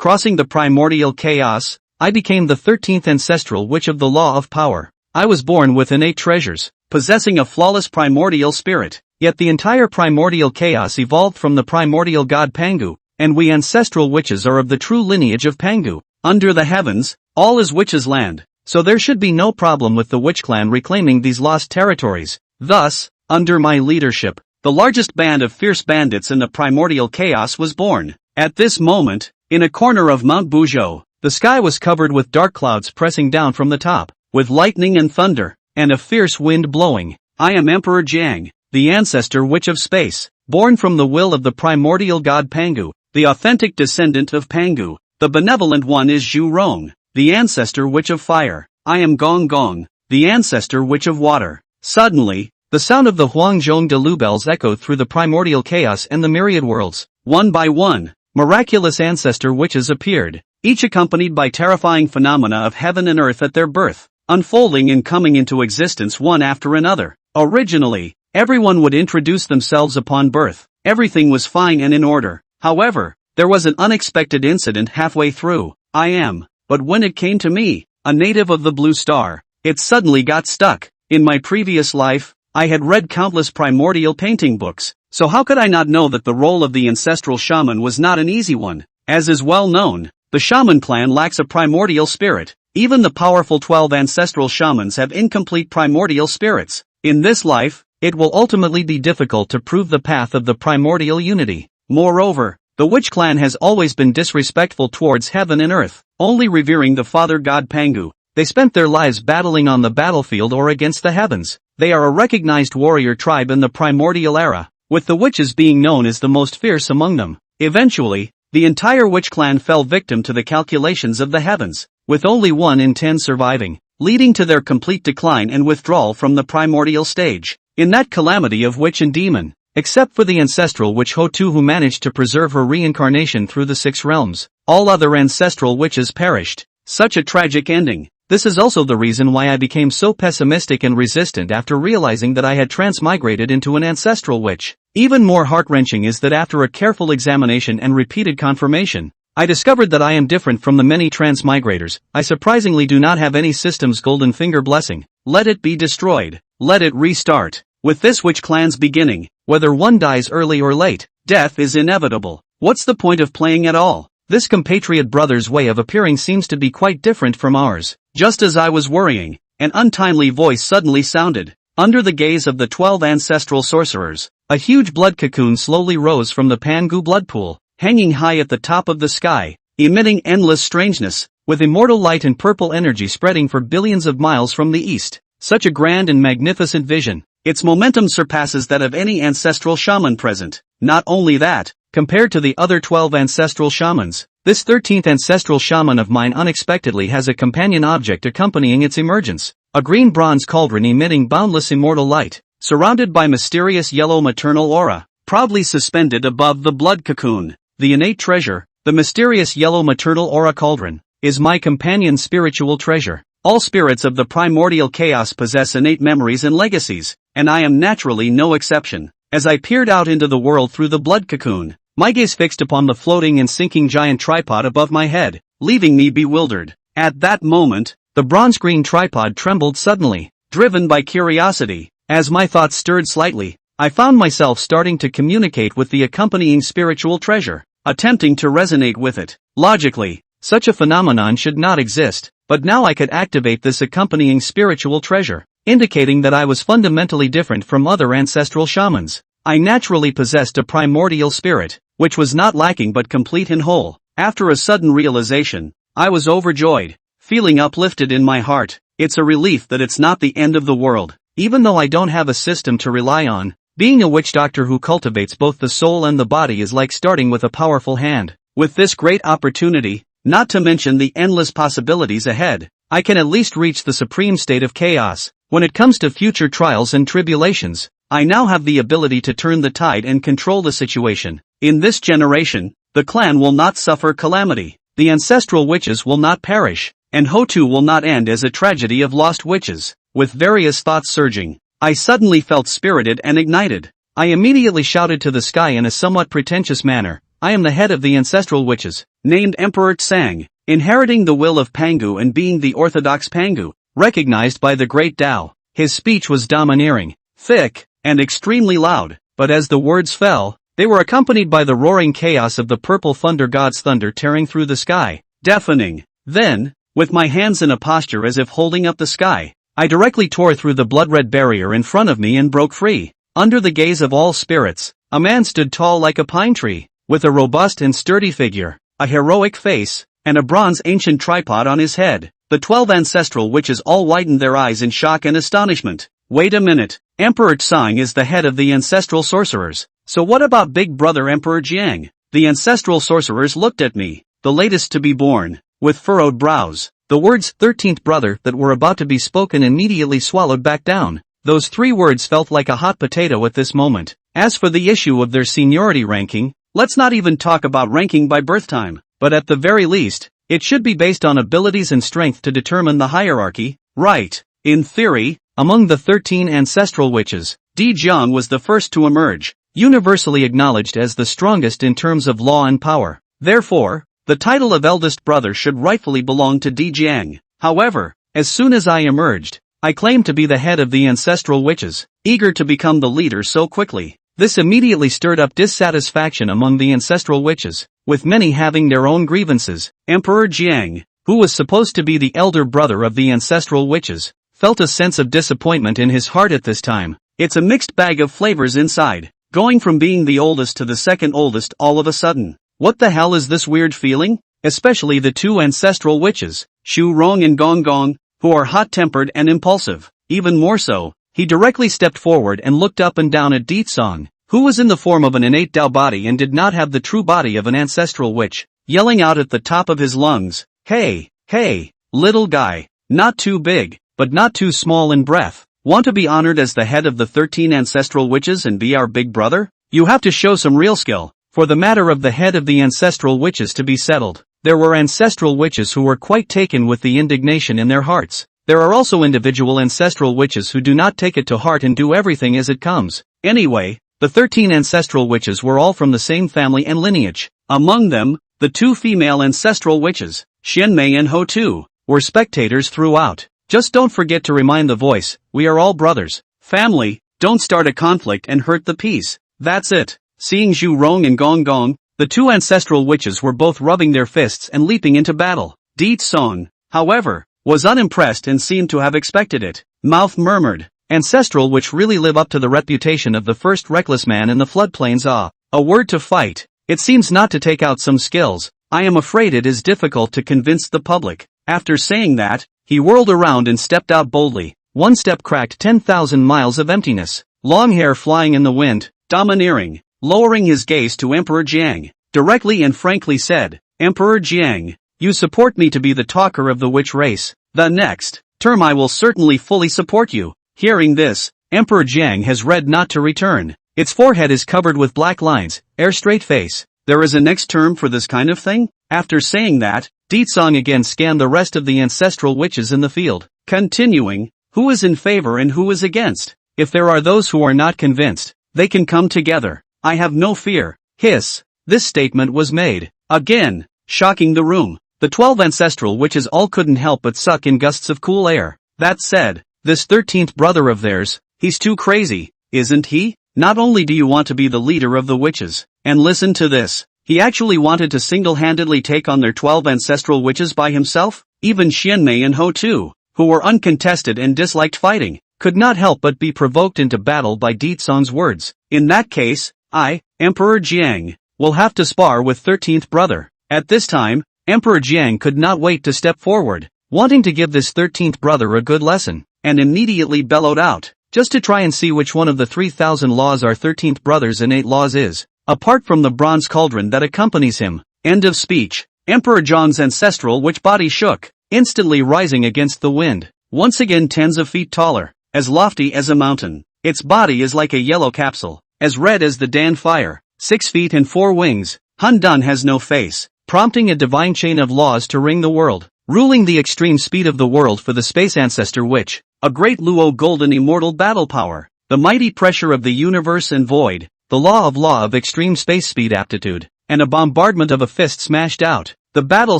Crossing the primordial chaos, I became the 13th ancestral witch of the law of power. I was born with innate treasures, possessing a flawless primordial spirit. Yet the entire primordial chaos evolved from the primordial god Pangu, and we ancestral witches are of the true lineage of Pangu. Under the heavens, all is witches' land, so there should be no problem with the witch clan reclaiming these lost territories. Thus, under my leadership, the largest band of fierce bandits in the primordial chaos was born. At this moment, in a corner of Mount Buzhou, the sky was covered with dark clouds pressing down from the top, with lightning and thunder, and a fierce wind blowing. I am Emperor Jiang, the ancestor witch of space, born from the will of the primordial god Pangu, the authentic descendant of Pangu. The benevolent one is Zhu Rong, the ancestor witch of fire. I am Gong Gong, the ancestor witch of water. Suddenly, the sound of the Huangzhong de Lu bells echoed through the primordial chaos and the myriad worlds. One by one, miraculous ancestor witches appeared, each accompanied by terrifying phenomena of heaven and earth at their birth, unfolding and coming into existence one after another. Originally, everyone would introduce themselves upon birth. Everything was fine and in order. However, there was an unexpected incident halfway through. But when it came to me, a native of the Blue Star, it suddenly got stuck. In my previous life, I had read countless primordial painting books, so how could I not know that the role of the ancestral shaman was not an easy one? As is well known, the shaman clan lacks a primordial spirit. Even the powerful 12 ancestral shamans have incomplete primordial spirits. In this life, it will ultimately be difficult to prove the path of the primordial unity. Moreover, the witch clan has always been disrespectful towards heaven and earth, only revering the father god Pangu. They spent their lives battling on the battlefield or against the heavens. They are a recognized warrior tribe in the primordial era, with the witches being known as the most fierce among them. Eventually, the entire witch clan fell victim to the calculations of the heavens, with only 1 in 10 surviving, leading to their complete decline and withdrawal from the primordial stage. In that calamity of witch and demon, except for the ancestral witch Ho-Tu who managed to preserve her reincarnation through the 6 realms, all other ancestral witches perished. Such a tragic ending. This is also the reason why I became so pessimistic and resistant after realizing that I had transmigrated into an ancestral witch. Even more heart-wrenching is that after a careful examination and repeated confirmation, I discovered that I am different from the many transmigrators. I surprisingly do not have any system's golden finger blessing. Let it be destroyed. Let it restart. With this witch clan's beginning, whether one dies early or late, death is inevitable. What's the point of playing at all? This compatriot brother's way of appearing seems to be quite different from ours. Just as I was worrying, an untimely voice suddenly sounded. Under the gaze of the 12 ancestral sorcerers, a huge blood cocoon slowly rose from the Pangu blood pool, hanging high at the top of the sky, emitting endless strangeness, with immortal light and purple energy spreading for billions of miles from the east. Such a grand and magnificent vision. Its momentum surpasses that of any ancestral shaman present. Not only that, compared to the other 12 ancestral shamans, this 13th ancestral shaman of mine unexpectedly has a companion object accompanying its emergence. A green bronze cauldron emitting boundless immortal light, surrounded by mysterious yellow maternal aura, proudly suspended above the blood cocoon. The innate treasure, the mysterious yellow maternal aura cauldron, is my companion spiritual treasure. All spirits of the primordial chaos possess innate memories and legacies, and I am naturally no exception. As I peered out into the world through the blood cocoon, my gaze fixed upon the floating and sinking giant tripod above my head, leaving me bewildered. At that moment, the bronze-green tripod trembled suddenly, driven by curiosity. As my thoughts stirred slightly, I found myself starting to communicate with the accompanying spiritual treasure, attempting to resonate with it. Logically, such a phenomenon should not exist, but now I could activate this accompanying spiritual treasure, indicating that I was fundamentally different from other ancestral shamans. I naturally possessed a primordial spirit, which was not lacking but complete and whole. After a sudden realization, I was overjoyed, feeling uplifted in my heart. It's a relief that it's not the end of the world. Even though I don't have a system to rely on, being a witch doctor who cultivates both the soul and the body is like starting with a powerful hand. With this great opportunity, not to mention the endless possibilities ahead, I can at least reach the supreme state of chaos. When it comes to future trials and tribulations, I now have the ability to turn the tide and control the situation. In this generation, the clan will not suffer calamity, the ancestral witches will not perish, and Ho-Tu will not end as a tragedy of lost witches. With various thoughts surging, I suddenly felt spirited and ignited. I immediately shouted to the sky in a somewhat pretentious manner, I am the head of the ancestral witches, named Emperor Tsang, inheriting the will of Pangu and being the orthodox Pangu, recognized by the great Tao. His speech was domineering, thick, and extremely loud, but as the words fell, they were accompanied by the roaring chaos of the purple thunder god's thunder tearing through the sky, deafening. Then, with my hands in a posture as if holding up the sky, I directly tore through the blood-red barrier in front of me and broke free. Under the gaze of all spirits, a man stood tall like a pine tree, with a robust and sturdy figure, a heroic face, and a bronze ancient tripod on his head. The 12 ancestral witches all widened their eyes in shock and astonishment. Wait a minute, Emperor Tsang is the head of the ancestral sorcerers, so what about Big Brother Emperor Jiang? The ancestral sorcerers looked at me, the latest to be born, with furrowed brows. The words 13th brother that were about to be spoken immediately swallowed back down. Those 3 words felt like a hot potato at this moment. As for the issue of their seniority ranking, let's not even talk about ranking by birth time, but at the very least, it should be based on abilities and strength to determine the hierarchy, right? In theory, among the 13 ancestral witches, Di Jiang was the first to emerge, universally acknowledged as the strongest in terms of law and power. Therefore, the title of eldest brother should rightfully belong to Di Jiang. However, as soon as I emerged, I claimed to be the head of the ancestral witches, eager to become the leader so quickly. This immediately stirred up dissatisfaction among the ancestral witches, with many having their own grievances. Emperor Jiang, who was supposed to be the elder brother of the ancestral witches, felt a sense of disappointment in his heart at this time. It's a mixed bag of flavors inside, going from being the oldest to the second oldest all of a sudden. What the hell is this weird feeling? Especially the 2 ancestral witches, Shu Rong and Gong Gong, who are hot-tempered and impulsive. Even more so, he directly stepped forward and looked up and down at Di Tsang, who was in the form of an innate Tao body and did not have the true body of an ancestral witch, yelling out at the top of his lungs, "Hey, hey, little guy, not too big, but not too small in breath. Want to be honored as the head of the 13 ancestral witches and be our big brother? You have to show some real skill." For the matter of the head of the ancestral witches to be settled, there were ancestral witches who were quite taken with the indignation in their hearts. There are also individual ancestral witches who do not take it to heart and do everything as it comes. Anyway, the 13 ancestral witches were all from the same family and lineage. Among them, the 2 female ancestral witches, Xianmei and Ho Tu, were spectators throughout. Just don't forget to remind the voice, we are all brothers. Family, don't start a conflict and hurt the peace. That's it. Seeing Zhu Rong and Gong Gong, the 2 ancestral witches were both rubbing their fists and leaping into battle. Di Tsang, however, was unimpressed and seemed to have expected it. Mouth murmured, ancestral witch really live up to the reputation of the first reckless man in the floodplains. A word to fight. It seems not to take out some skills. I am afraid it is difficult to convince the public. After saying that, he whirled around and stepped out boldly. One step cracked 10,000 miles of emptiness. Long hair flying in the wind, domineering. Lowering his gaze to Emperor Jiang, directly and frankly said, Emperor Jiang, you support me to be the talker of the witch race. The next term I will certainly fully support you. Hearing this, Emperor Jiang has read not to return. Its forehead is covered with black lines, straight face. There is a next term for this kind of thing? After saying that, Di Tsang again scanned the rest of the ancestral witches in the field, continuing, who is in favor and who is against? If there are those who are not convinced, they can come together. I have no fear. Hiss. This statement was made, again, shocking the room. The 12 ancestral witches all couldn't help but suck in gusts of cool air. That said, this 13th brother of theirs, he's too crazy, isn't he? Not only do you want to be the leader of the witches, and listen to this, he actually wanted to single-handedly take on their 12 ancestral witches by himself? Even Xianmei and Ho Tu, who were uncontested and disliked fighting, could not help but be provoked into battle by Di Tsang's words. In that case, I, Emperor Jiang, will have to spar with 13th brother. At this time, Emperor Jiang could not wait to step forward, wanting to give this 13th brother a good lesson, and immediately bellowed out, just to try and see which one of the 3,000 laws our 13th brother's innate laws is, apart from the bronze cauldron that accompanies him. End of speech. Emperor Zhang's ancestral witch body shook, instantly rising against the wind, once again tens of feet taller, as lofty as a mountain. Its body is like a yellow capsule, as red as the Dan fire, 6 feet and 4 wings. Han Dan has no face, prompting a divine chain of laws to ring the world, ruling the extreme speed of the world for the space ancestor witch, a great Luo golden immortal battle power, the mighty pressure of the universe and void, the law of extreme space speed aptitude, and a bombardment of a fist smashed out. The battle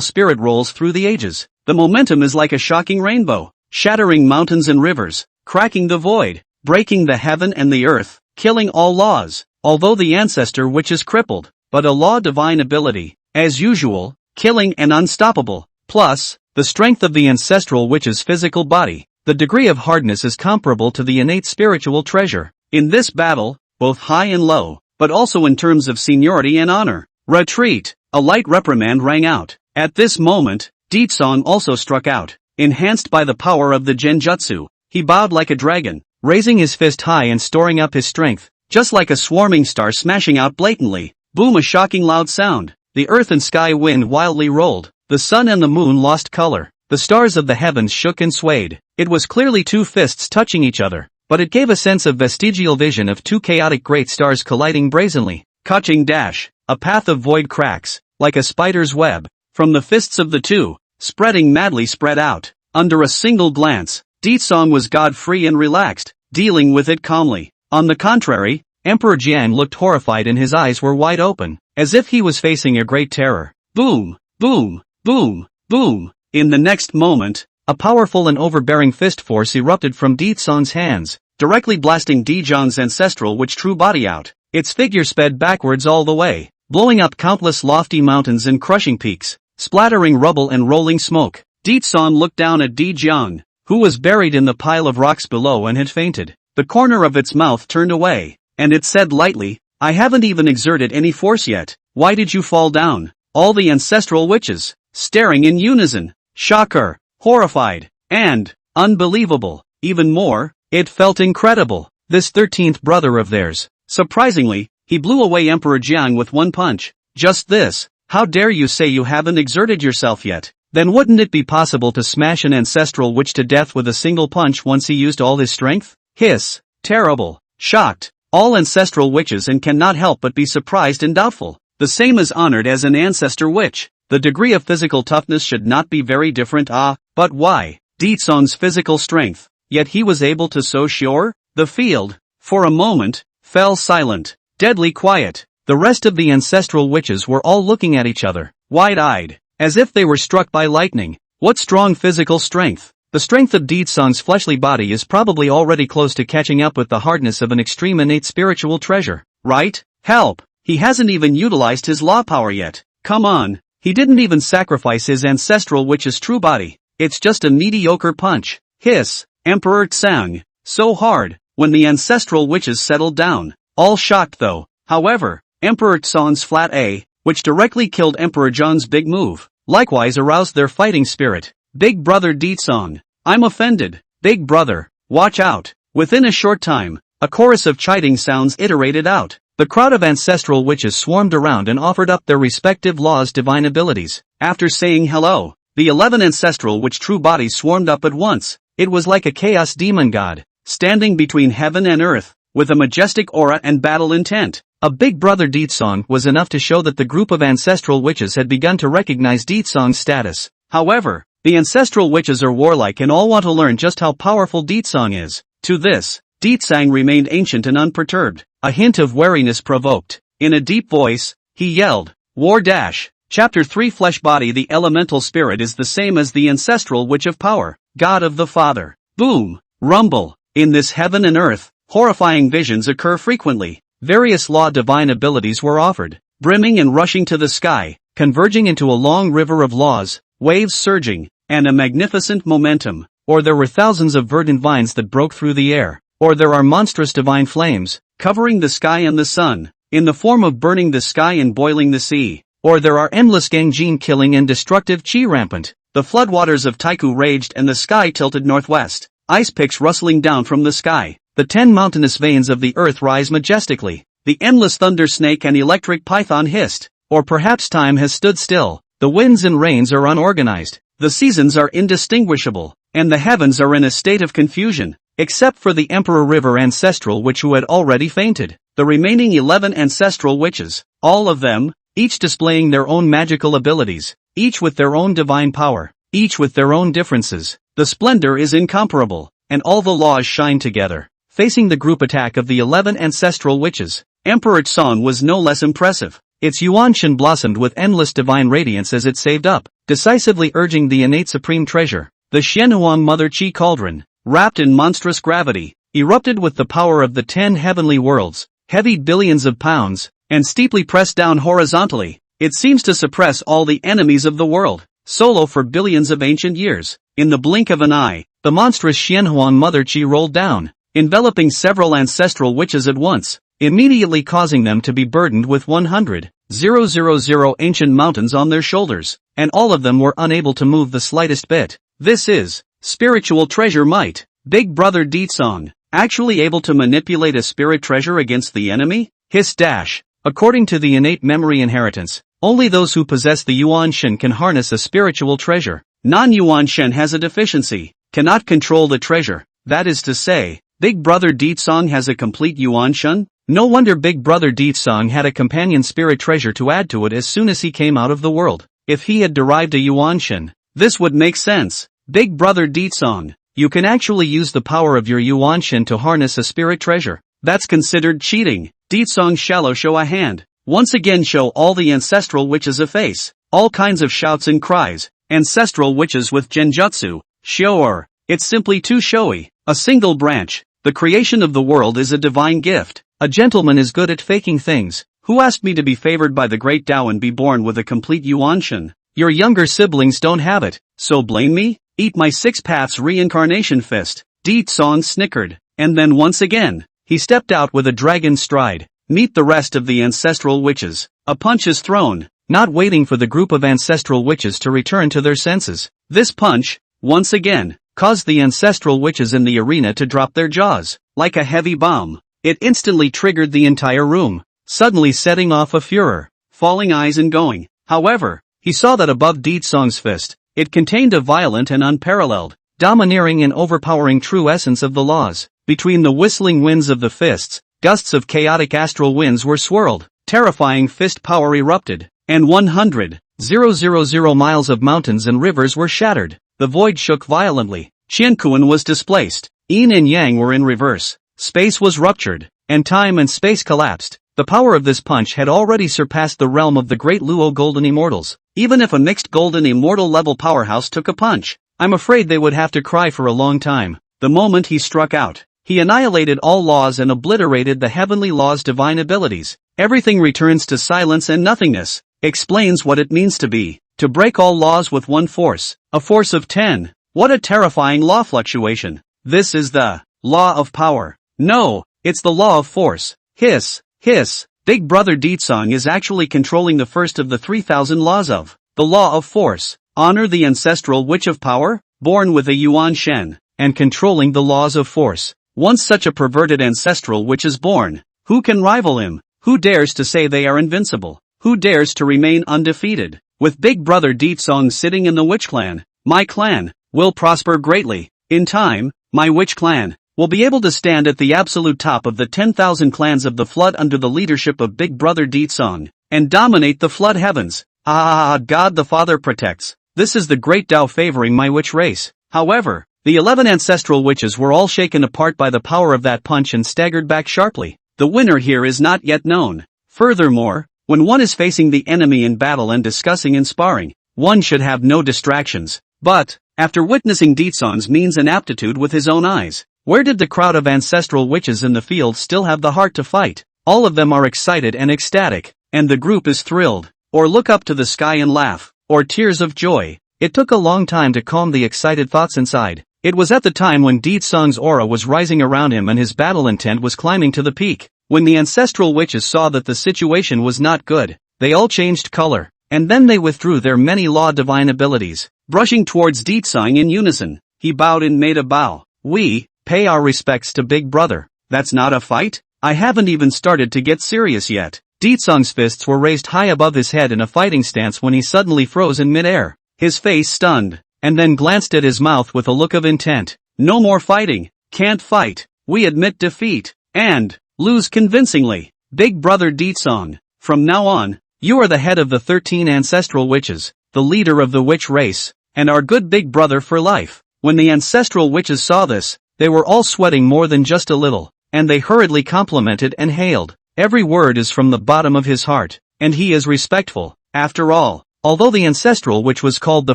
spirit rolls through the ages. The momentum is like a shocking rainbow, shattering mountains and rivers, cracking the void, breaking the heaven and the earth, killing all laws. Although the ancestor which is crippled, but a law divine ability, as usual, killing and unstoppable. Plus, the strength of the ancestral witch's physical body. The degree of hardness is comparable to the innate spiritual treasure. In this battle, both high and low, but also in terms of seniority and honor. Retreat! A light reprimand rang out. At this moment, Deetsong also struck out. Enhanced by the power of the genjutsu, he bowed like a dragon, raising his fist high and storing up his strength. Just like a swarming star smashing out blatantly. Boom, a shocking loud sound. The earth and sky wind wildly rolled. The sun and the moon lost color. The stars of the heavens shook and swayed. It was clearly two fists touching each other, but it gave a sense of vestigial vision of two chaotic great stars colliding brazenly. Catching dash. A path of void cracks, like a spider's web, from the fists of the two, spreading madly spread out. Under a single glance, Deetsong was god-free and relaxed, dealing with it calmly. On the contrary, Emperor Jian looked horrified and his eyes were wide open, as if he was facing a great terror. Boom, boom, boom, boom. In the next moment, a powerful and overbearing fist force erupted from Deetsong's hands, directly blasting Deejong's ancestral witch true body out. Its figure sped backwards all the way, blowing up countless lofty mountains and crushing peaks, splattering rubble and rolling smoke. Deetsong looked down at Deejong, who was buried in the pile of rocks below and had fainted. The corner of its mouth turned away, and it said lightly, "I haven't even exerted any force yet. Why did you fall down?" All the ancestral witches, staring in unison, shocker, horrified, and unbelievable. Even more, it felt incredible. This 13th brother of theirs. Surprisingly, he blew away Emperor Jiang with one punch. Just this. How dare you say you haven't exerted yourself yet? Then wouldn't it be possible to smash an ancestral witch to death with a single punch once he used all his strength? Hiss. Terrible. Shocked. All ancestral witches and cannot help but be surprised and doubtful. The same is honored as an ancestor witch. The degree of physical toughness should not be very different. But why? Deetsong's physical strength. Yet he was able to so sure? The field, for a moment, fell silent, deadly quiet. The rest of the ancestral witches were all looking at each other, wide-eyed, as if they were struck by lightning. What strong physical strength! The strength of Deetsong's fleshly body is probably already close to catching up with the hardness of an extreme innate spiritual treasure, right? Help! He hasn't even utilized his law power yet. Come on! He didn't even sacrifice his ancestral witch's true body. It's just a mediocre punch. Hiss! Emperor Tsang. So hard. When the ancestral witches settled down, all shocked though. However, Emperor Tsang's flat A, which directly killed Emperor Zhang's big move, likewise aroused their fighting spirit. Big brother Deetsong. I'm offended. Big brother, watch out. Within a short time, a chorus of chiding sounds iterated out. The crowd of ancestral witches swarmed around and offered up their respective laws' divine abilities. After saying hello, the 11 ancestral witch true bodies swarmed up at once. It was like a chaos demon god, standing between heaven and earth, with a majestic aura and battle intent. A big brother Deetsong was enough to show that the group of ancestral witches had begun to recognize Deetsong's status. However, the ancestral witches are warlike and all want to learn just how powerful Deetsong is. To this, Deetsong remained ancient and unperturbed. A hint of wariness provoked. In a deep voice, he yelled, War Dash. Chapter 3 Flesh Body. The elemental spirit is the same as the ancestral witch of power, god of the father. Boom! Rumble. In this heaven and earth, horrifying visions occur frequently. Various law divine abilities were offered, brimming and rushing to the sky, converging into a long river of laws, waves surging, and a magnificent momentum. Or there were thousands of verdant vines that broke through the air. Or there are monstrous divine flames, covering the sky and the sun, in the form of burning the sky and boiling the sea. Or there are endless gangjin killing and destructive chi rampant. The floodwaters of Taiku raged and the sky tilted northwest, ice picks rustling down from the sky. The 10 mountainous veins of the earth rise majestically. The endless thunder snake and electric python hissed. Or perhaps time has stood still. The winds and rains are unorganized. The seasons are indistinguishable, and the heavens are in a state of confusion. Except for the Emperor River ancestral witch who had already fainted. The remaining 11 ancestral witches, all of them, each displaying their own magical abilities, each with their own divine power, each with their own differences. The splendor is incomparable, and all the laws shine together. Facing the group attack of the 11 ancestral witches, Emperor Tsang was no less impressive. its yuanshan blossomed with endless divine radiance as it saved up, decisively urging the innate supreme treasure. The Xianhuang Mother Qi cauldron, wrapped in monstrous gravity, erupted with the power of the 10 heavenly worlds, heavy billions of pounds, and steeply pressed down horizontally. It seems to suppress all the enemies of the world, solo for billions of ancient years. In the blink of an eye, the monstrous Xianhuang Mother Qi rolled down, enveloping several ancestral witches at once, immediately causing them to be burdened with 100,000 ancient mountains on their shoulders, and all of them were unable to move the slightest bit. This is spiritual treasure might. Big Brother Ditsong, actually able to manipulate a spirit treasure against the enemy? Hiss dash. According to the innate memory inheritance, only those who possess the Yuan Shen can harness a spiritual treasure. Non-Yuan Shen has a deficiency, cannot control the treasure. That is to say, Big Brother Ditsong has a complete Yuan Shen? No wonder Big Brother Ditsong had a companion spirit treasure to add to it as soon as he came out of the world. If he had derived a Yuan Shen, this would make sense. Big Brother Ditsong, you can actually use the power of your Yuan Shen to harness a spirit treasure. That's considered cheating. Ditsong shallow show a hand. Once again show all the ancestral witches a face. All kinds of shouts and cries. Ancestral witches with genjutsu. Shower. It's simply too showy. A single branch. The creation of the world is a divine gift. A gentleman is good at faking things. Who asked me to be favored by the great Tao and be born with a complete Yuan Shen? Your younger siblings don't have it, so blame me? Eat my 6 paths reincarnation fist. Ditsong snickered, and then once again, he stepped out with a dragon stride. Meet the rest of the ancestral witches. A punch is thrown, not waiting for the group of ancestral witches to return to their senses. This punch, once again, caused the ancestral witches in the arena to drop their jaws, like a heavy bomb. It instantly triggered the entire room, suddenly setting off a furor, falling eyes and going. However, he saw that above Ditsong's fist, it contained a violent and unparalleled, domineering and overpowering true essence of the laws. Between the whistling winds of the fists, gusts of chaotic astral winds were swirled, terrifying fist power erupted, and 100,000 miles of mountains and rivers were shattered. The void shook violently. Qiankuan was displaced. Yin and Yang were in reverse. Space was ruptured, and time and space collapsed. The power of this punch had already surpassed the realm of the great Luo Golden Immortals. Even if a mixed Golden Immortal level powerhouse took a punch, I'm afraid they would have to cry for a long time. The moment he struck out, he annihilated all laws and obliterated the heavenly law's divine abilities. Everything returns to silence and nothingness. Explains what it means to break all laws with one force, a force of 10. What a terrifying law fluctuation. This is the law of power. No, it's the law of force. Hiss, hiss. Big Brother Ditsong is actually controlling the first of the 3,000 laws of the law of force. Honor the ancestral witch of power, born with a Yuan Shen, and controlling the laws of force. Once such a perverted ancestral witch is born, who can rival him? Who dares to say they are invincible? Who dares to remain undefeated? With Big Brother Ditsong sitting in the witch clan, my clan will prosper greatly. In time, my witch clan will be able to stand at the absolute top of the 10,000 clans of the flood under the leadership of Big Brother Ditsong, and dominate the flood heavens. God the Father protects. This is the great Tao favoring my witch race. However, the 11 ancestral witches were all shaken apart by the power of that punch and staggered back sharply. The winner here is not yet known. Furthermore, when one is facing the enemy in battle and discussing and sparring, one should have no distractions. But, after witnessing Ditsong's means and aptitude with his own eyes, where did the crowd of ancestral witches in the field still have the heart to fight? All of them are excited and ecstatic, and the group is thrilled, or look up to the sky and laugh, or tears of joy. It took a long time to calm the excited thoughts inside. It was at the time when Ditsong's aura was rising around him and his battle intent was climbing to the peak. When the ancestral witches saw that the situation was not good, they all changed color, and then they withdrew their many law divine abilities. Brushing towards Ditsong in unison, he bowed and made a bow. We pay our respects to Big Brother. That's not a fight? I haven't even started to get serious yet. Ditsong's fists were raised high above his head in a fighting stance when he suddenly froze in midair. His face stunned, and then glanced at his mouth with a look of intent. No more fighting. Can't fight. We admit defeat. And lose convincingly. Big Brother Ditsong, from now on, you are the head of the 13 ancestral witches, the leader of the witch race, and our good Big Brother for life. When the ancestral witches saw this, they were all sweating more than just a little, and they hurriedly complimented and hailed. Every word is from the bottom of his heart. and he is respectful. After all, although the ancestral witch was called the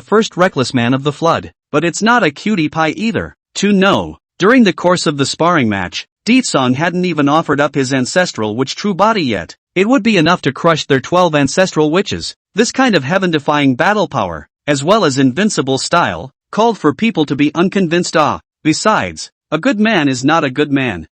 first reckless man of the flood, but it's not a cutie pie either. During the course of the sparring match, Deetsong hadn't even offered up his ancestral witch true body yet. It would be enough to crush their 12 ancestral witches. This kind of heaven-defying battle power, as well as invincible style, called for people to be unconvinced. Besides, a good man is not a good man.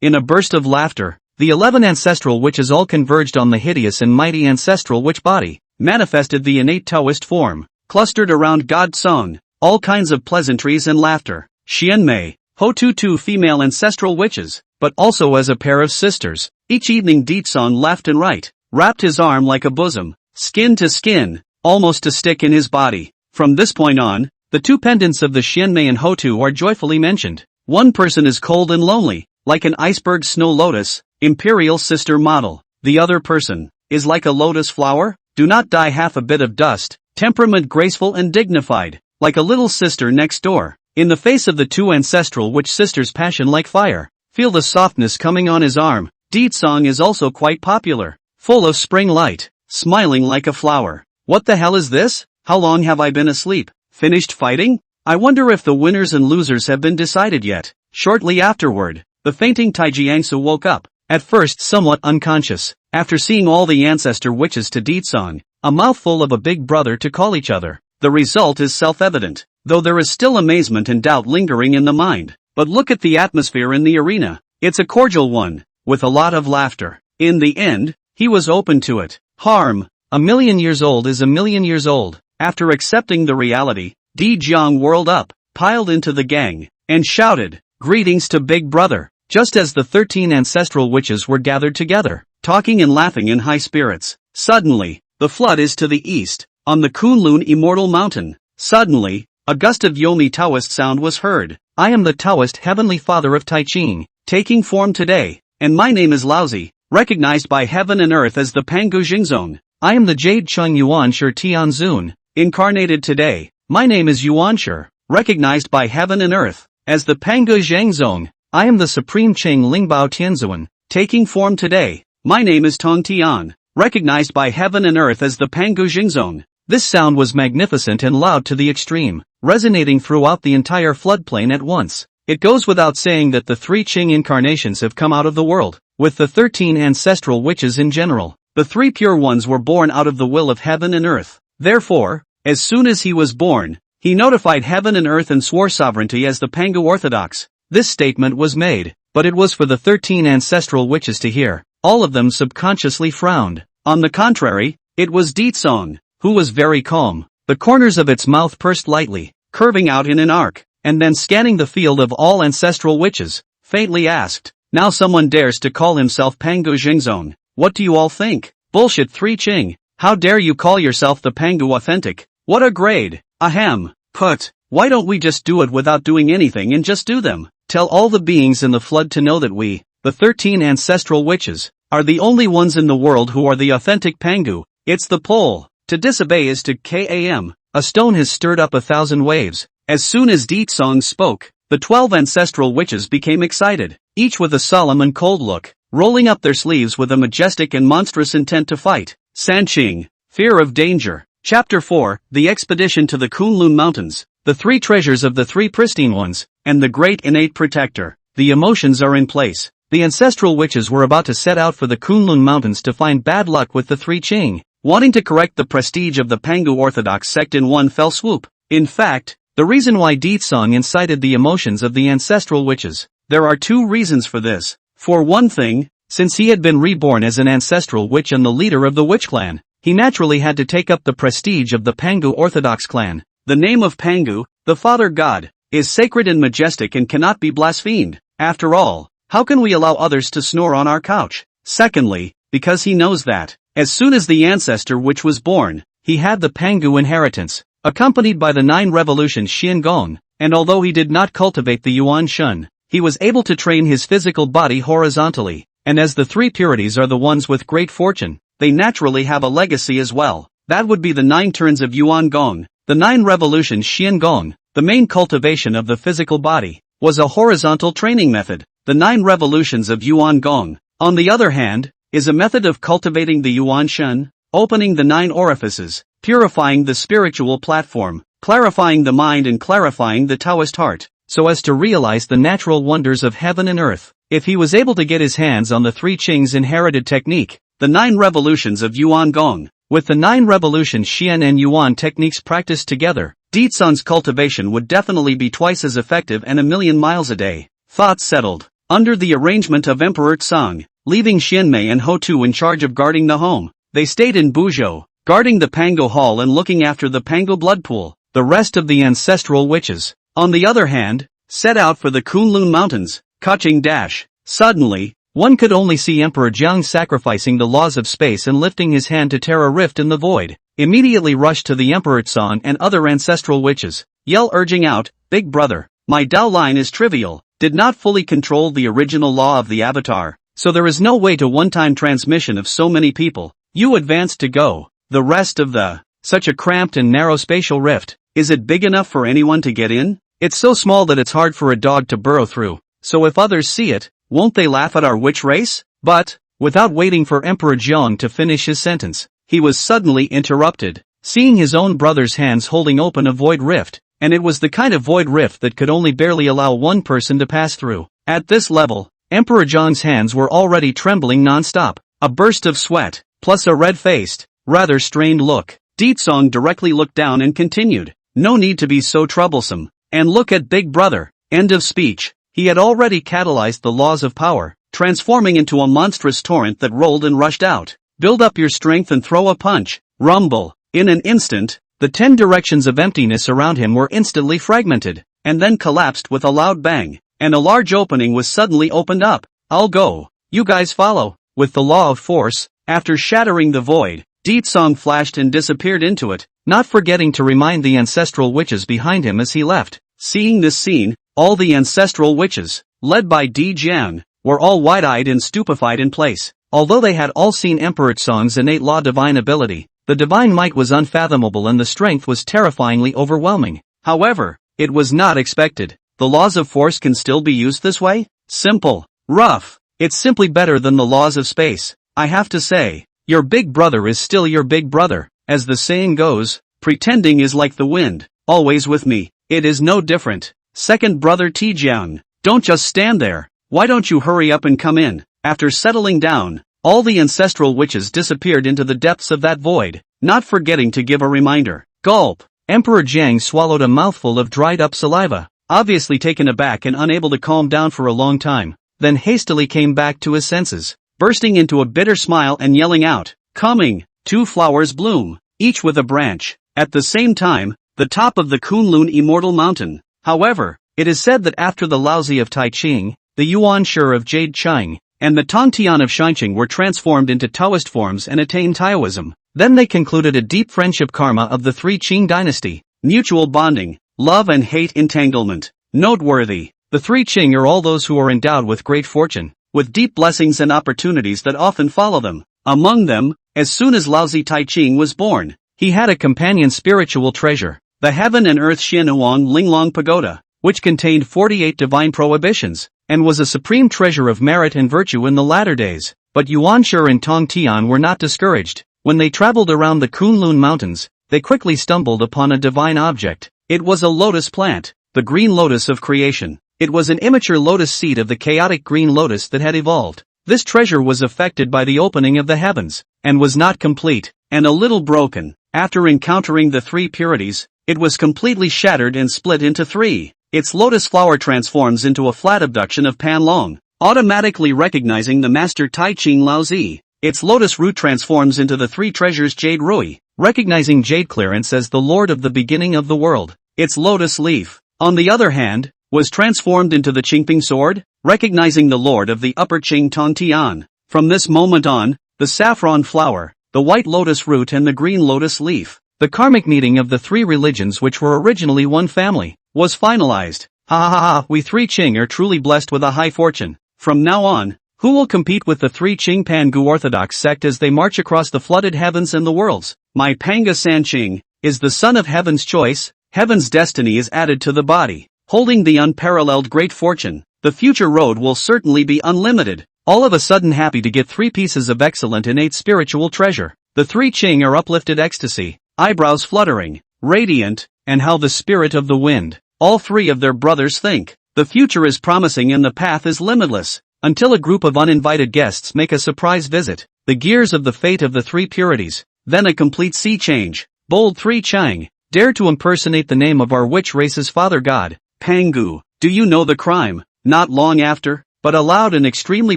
In a burst of laughter, the 11 ancestral witches all converged on the hideous and mighty ancestral witch body, manifested the innate Taoist form, clustered around God Song, all kinds of pleasantries and laughter. Xianmei, Hotu, 2 female ancestral witches, but also as a pair of sisters. Each evening Deetsong left and right, wrapped his arm like a bosom, skin to skin, almost to stick in his body. From this point on, the 2 pendants of the Xianmei and Hotu are joyfully mentioned. One person is cold and lonely, like an iceberg snow lotus, imperial sister model. The other person is like a lotus flower, do not die half a bit of dust, temperament graceful and dignified, like a little sister next door. In the face of the 2 ancestral witch sisters, passion like fire. Feel the softness coming on his arm. Deetsong is also quite popular, full of spring light, smiling like a flower. What the hell is this? How long have I been asleep? Finished fighting? I wonder if the winners and losers have been decided yet. Shortly afterward, the fainting Taijiangsu woke up, at first somewhat unconscious, after seeing all the ancestor witches to Deetsong, a mouthful of a big brother to call each other. The result is self-evident, though there is still amazement and doubt lingering in the mind. But look at the atmosphere in the arena. It's a cordial one, with a lot of laughter. In the end, he was open to it. Harm, 1,000,000 years old is 1,000,000 years old. After accepting the reality, Di Jiang whirled up, piled into the gang, and shouted, "Greetings to Big Brother," just as the 13 ancestral witches were gathered together, talking and laughing in high spirits. Suddenly, the flood is to the east, on the Kunlun Immortal Mountain. Suddenly, a gust of Yomi Taoist sound was heard. I am the Taoist Heavenly Father of Taiching, taking form today, and my name is Laozi, recognized by heaven and earth as the Pangu Jingzong. I am the Jade Chung Yuanshi Tianzun, incarnated today. My name is Yuanshi, recognized by heaven and earth as the Pangu Zhangzong. I am the Supreme Cheng Lingbao Tianzuan, taking form today. My name is Tong Tian, recognized by heaven and earth as the Pangu Jingzong. This sound was magnificent and loud to the extreme, resonating throughout the entire floodplain at once. It goes without saying that the 3 Qing incarnations have come out of the world, with the 13 ancestral witches in general. The 3 pure ones were born out of the will of heaven and earth. Therefore, as soon as he was born, he notified heaven and earth and swore sovereignty as the Pangu Orthodox. This statement was made, but it was for the 13 ancestral witches to hear. All of them subconsciously frowned. On the contrary, it was Deetsong, who was very calm, the corners of its mouth pursed lightly, curving out in an arc, and then scanning the field of all ancestral witches, faintly asked, "Now someone dares to call himself Pangu Jingzong. What do you all think? Bullshit 3 Qing. How dare you call yourself the Pangu Authentic? What a grade. Ahem. Put. Why don't we just do it without doing anything and just do them? Tell all the beings in the flood to know that we, the 13 ancestral witches, are the only ones in the world who are the authentic Pangu. It's the pole. To disobey is to KAM. A stone has stirred up 1,000 waves." As soon as Deetsong spoke, the 12 ancestral witches became excited, each with a solemn and cold look, rolling up their sleeves with a majestic and monstrous intent to fight. Sanqing, Fear of Danger. Chapter 4, The Expedition to the Kunlun Mountains, the 3 treasures of the 3 pristine ones, and the great innate protector. The emotions are in place. The ancestral witches were about to set out for the Kunlun Mountains to find bad luck with the 3 Qing, wanting to correct the prestige of the Pangu Orthodox sect in one fell swoop. In fact, the reason why Deetsong incited the emotions of the ancestral witches, there are 2 reasons for this. For one thing, since he had been reborn as an ancestral witch and the leader of the witch clan, he naturally had to take up the prestige of the Pangu Orthodox clan. The name of Pangu, the Father God, is sacred and majestic and cannot be blasphemed. After all, how can we allow others to snore on our couch? Secondly, because he knows that, as soon as the ancestor witch was born, he had the Pangu inheritance, accompanied by the 9 revolutions Xiangong, and although he did not cultivate the Yuan Shun, he was able to train his physical body horizontally, and as the 3 purities are the ones with great fortune, they naturally have a legacy as well. That would be the 9 turns of Yuan Gong, the 9 revolutions Xiangong. The main cultivation of the physical body was a horizontal training method, the 9 revolutions of Yuan Gong. On the other hand, is a method of cultivating the Yuan Shen, opening the 9 orifices, purifying the spiritual platform, clarifying the mind and clarifying the Taoist heart, so as to realize the natural wonders of heaven and earth. If he was able to get his hands on the 3 Qing's inherited technique, the 9 revolutions of Yuan Gong, with the 9 revolution Xian and Yuan techniques practiced together, Ditsang's cultivation would definitely be twice as effective and 1,000,000 miles a day. Thoughts settled. Under the arrangement of Emperor Tsang, leaving Xianmei and Hotu in charge of guarding the home, they stayed in Buzhou, guarding the Pango Hall and looking after the Pango blood pool. The rest of the ancestral witches, on the other hand, set out for the Kunlun Mountains, Kaching Dash. Suddenly, one could only see Emperor Jiang sacrificing the laws of space and lifting his hand to tear a rift in the void. Immediately rushed to the Emperor Tsang and other ancestral witches, yell urging out, "Big brother, my Dao line is trivial, did not fully control the original law of the avatar, so there is no way to one-time transmission of so many people. You advanced to go. The rest of the, such a cramped and narrow spatial rift, is it big enough for anyone to get in? It's so small that it's hard for a dog to burrow through, so if others see it, won't they laugh at our witch race?" But, without waiting for Emperor Jiang to finish his sentence, he was suddenly interrupted, seeing his own brother's hands holding open a void rift, and it was the kind of void rift that could only barely allow one person to pass through. At this level, Emperor Jiang's hands were already trembling non-stop. A burst of sweat, plus a red-faced, rather strained look. Ditsang directly looked down and continued, "No need to be so troublesome, and look at Big Brother." End of speech. He had already catalyzed the laws of power, transforming into a monstrous torrent that rolled and rushed out. Build up your strength and throw a punch. Rumble. In an instant, the 10 directions of emptiness around him were instantly fragmented, and then collapsed with a loud bang, and a large opening was suddenly opened up. "I'll go. You guys follow." With the law of force, after shattering the void, Ditsang flashed and disappeared into it, not forgetting to remind the ancestral witches behind him as he left. Seeing this scene, all the ancestral witches, led by Di Jiang, were all wide-eyed and stupefied in place. Although they had all seen Emperor Tsang's innate law divine ability, the divine might was unfathomable and the strength was terrifyingly overwhelming. However, it was not expected. The laws of force can still be used this way? Simple. Rough. It's simply better than the laws of space. I have to say, your big brother is still your big brother. As the saying goes, pretending is like the wind, always with me. It is no different. Second brother Tijiang, don't just stand there. Why don't you hurry up and come in? After settling down, all the ancestral witches disappeared into the depths of that void, not forgetting to give a reminder. Gulp. Emperor Jiang swallowed a mouthful of dried-up saliva, obviously taken aback and unable to calm down for a long time, then hastily came back to his senses, bursting into a bitter smile and yelling out, "Coming!" 2 flowers bloom, each with a branch, at the same time, the top of the Kunlun Immortal Mountain. However, it is said that after the Laozi of Taiching, the Yuan Shi of Jade Chang, and the Tongtian of Shanqing were transformed into Taoist forms and attained Taoism, then they concluded a deep friendship karma of the 3 Qing dynasty, mutual bonding, love and hate entanglement. Noteworthy, the 3 Qing are all those who are endowed with great fortune, with deep blessings and opportunities that often follow them. Among them, as soon as Laozi Taiching was born, he had a companion spiritual treasure, the Heaven and Earth Xianhuang Linglong Pagoda, which contained 48 divine prohibitions, and was a supreme treasure of merit and virtue in the latter days. But Yuan Shi and Tong Tian were not discouraged. When they traveled around the Kunlun Mountains, they quickly stumbled upon a divine object. It was a lotus plant, the green lotus of creation. It was an immature lotus seed of the chaotic green lotus that had evolved. This treasure was affected by the opening of the heavens, and was not complete, and a little broken. After encountering the 3 purities, it was completely shattered and split into 3. Its lotus flower transforms into a flat abduction of Panlong, automatically recognizing the master Taiching Laozi. Its lotus root transforms into the 3 treasures Jade Rui, recognizing Jade Clearance as the lord of the beginning of the world. Its lotus leaf, on the other hand, was transformed into the Qingping sword, recognizing the lord of the upper Qing Tongtian. From this moment on, the saffron flower, the white lotus root and the green lotus leaf, the karmic meeting of the 3 religions which were originally one family, was finalized. Ha ha ha, we 3 Qing are truly blessed with a high fortune. From now on, who will compete with the 3 Qing Pangu Orthodox sect as they march across the flooded heavens and the worlds? My Panga Sanqing is the son of heaven's choice. Heaven's destiny is added to the body. Holding the unparalleled great fortune, the future road will certainly be unlimited. all of a sudden happy to get 3 pieces of excellent innate spiritual treasure. The 3 Qing are uplifted ecstasy, eyebrows fluttering, radiant, and how the spirit of the wind. All 3 of their brothers think. The future is promising and the path is limitless, until a group of uninvited guests make a surprise visit. The gears of the fate of the 3 purities. Then a complete sea change. Bold 3 Chang, dare to impersonate the name of our witch race's father god, Pangu. Do you know the crime? Not long after, but a loud and extremely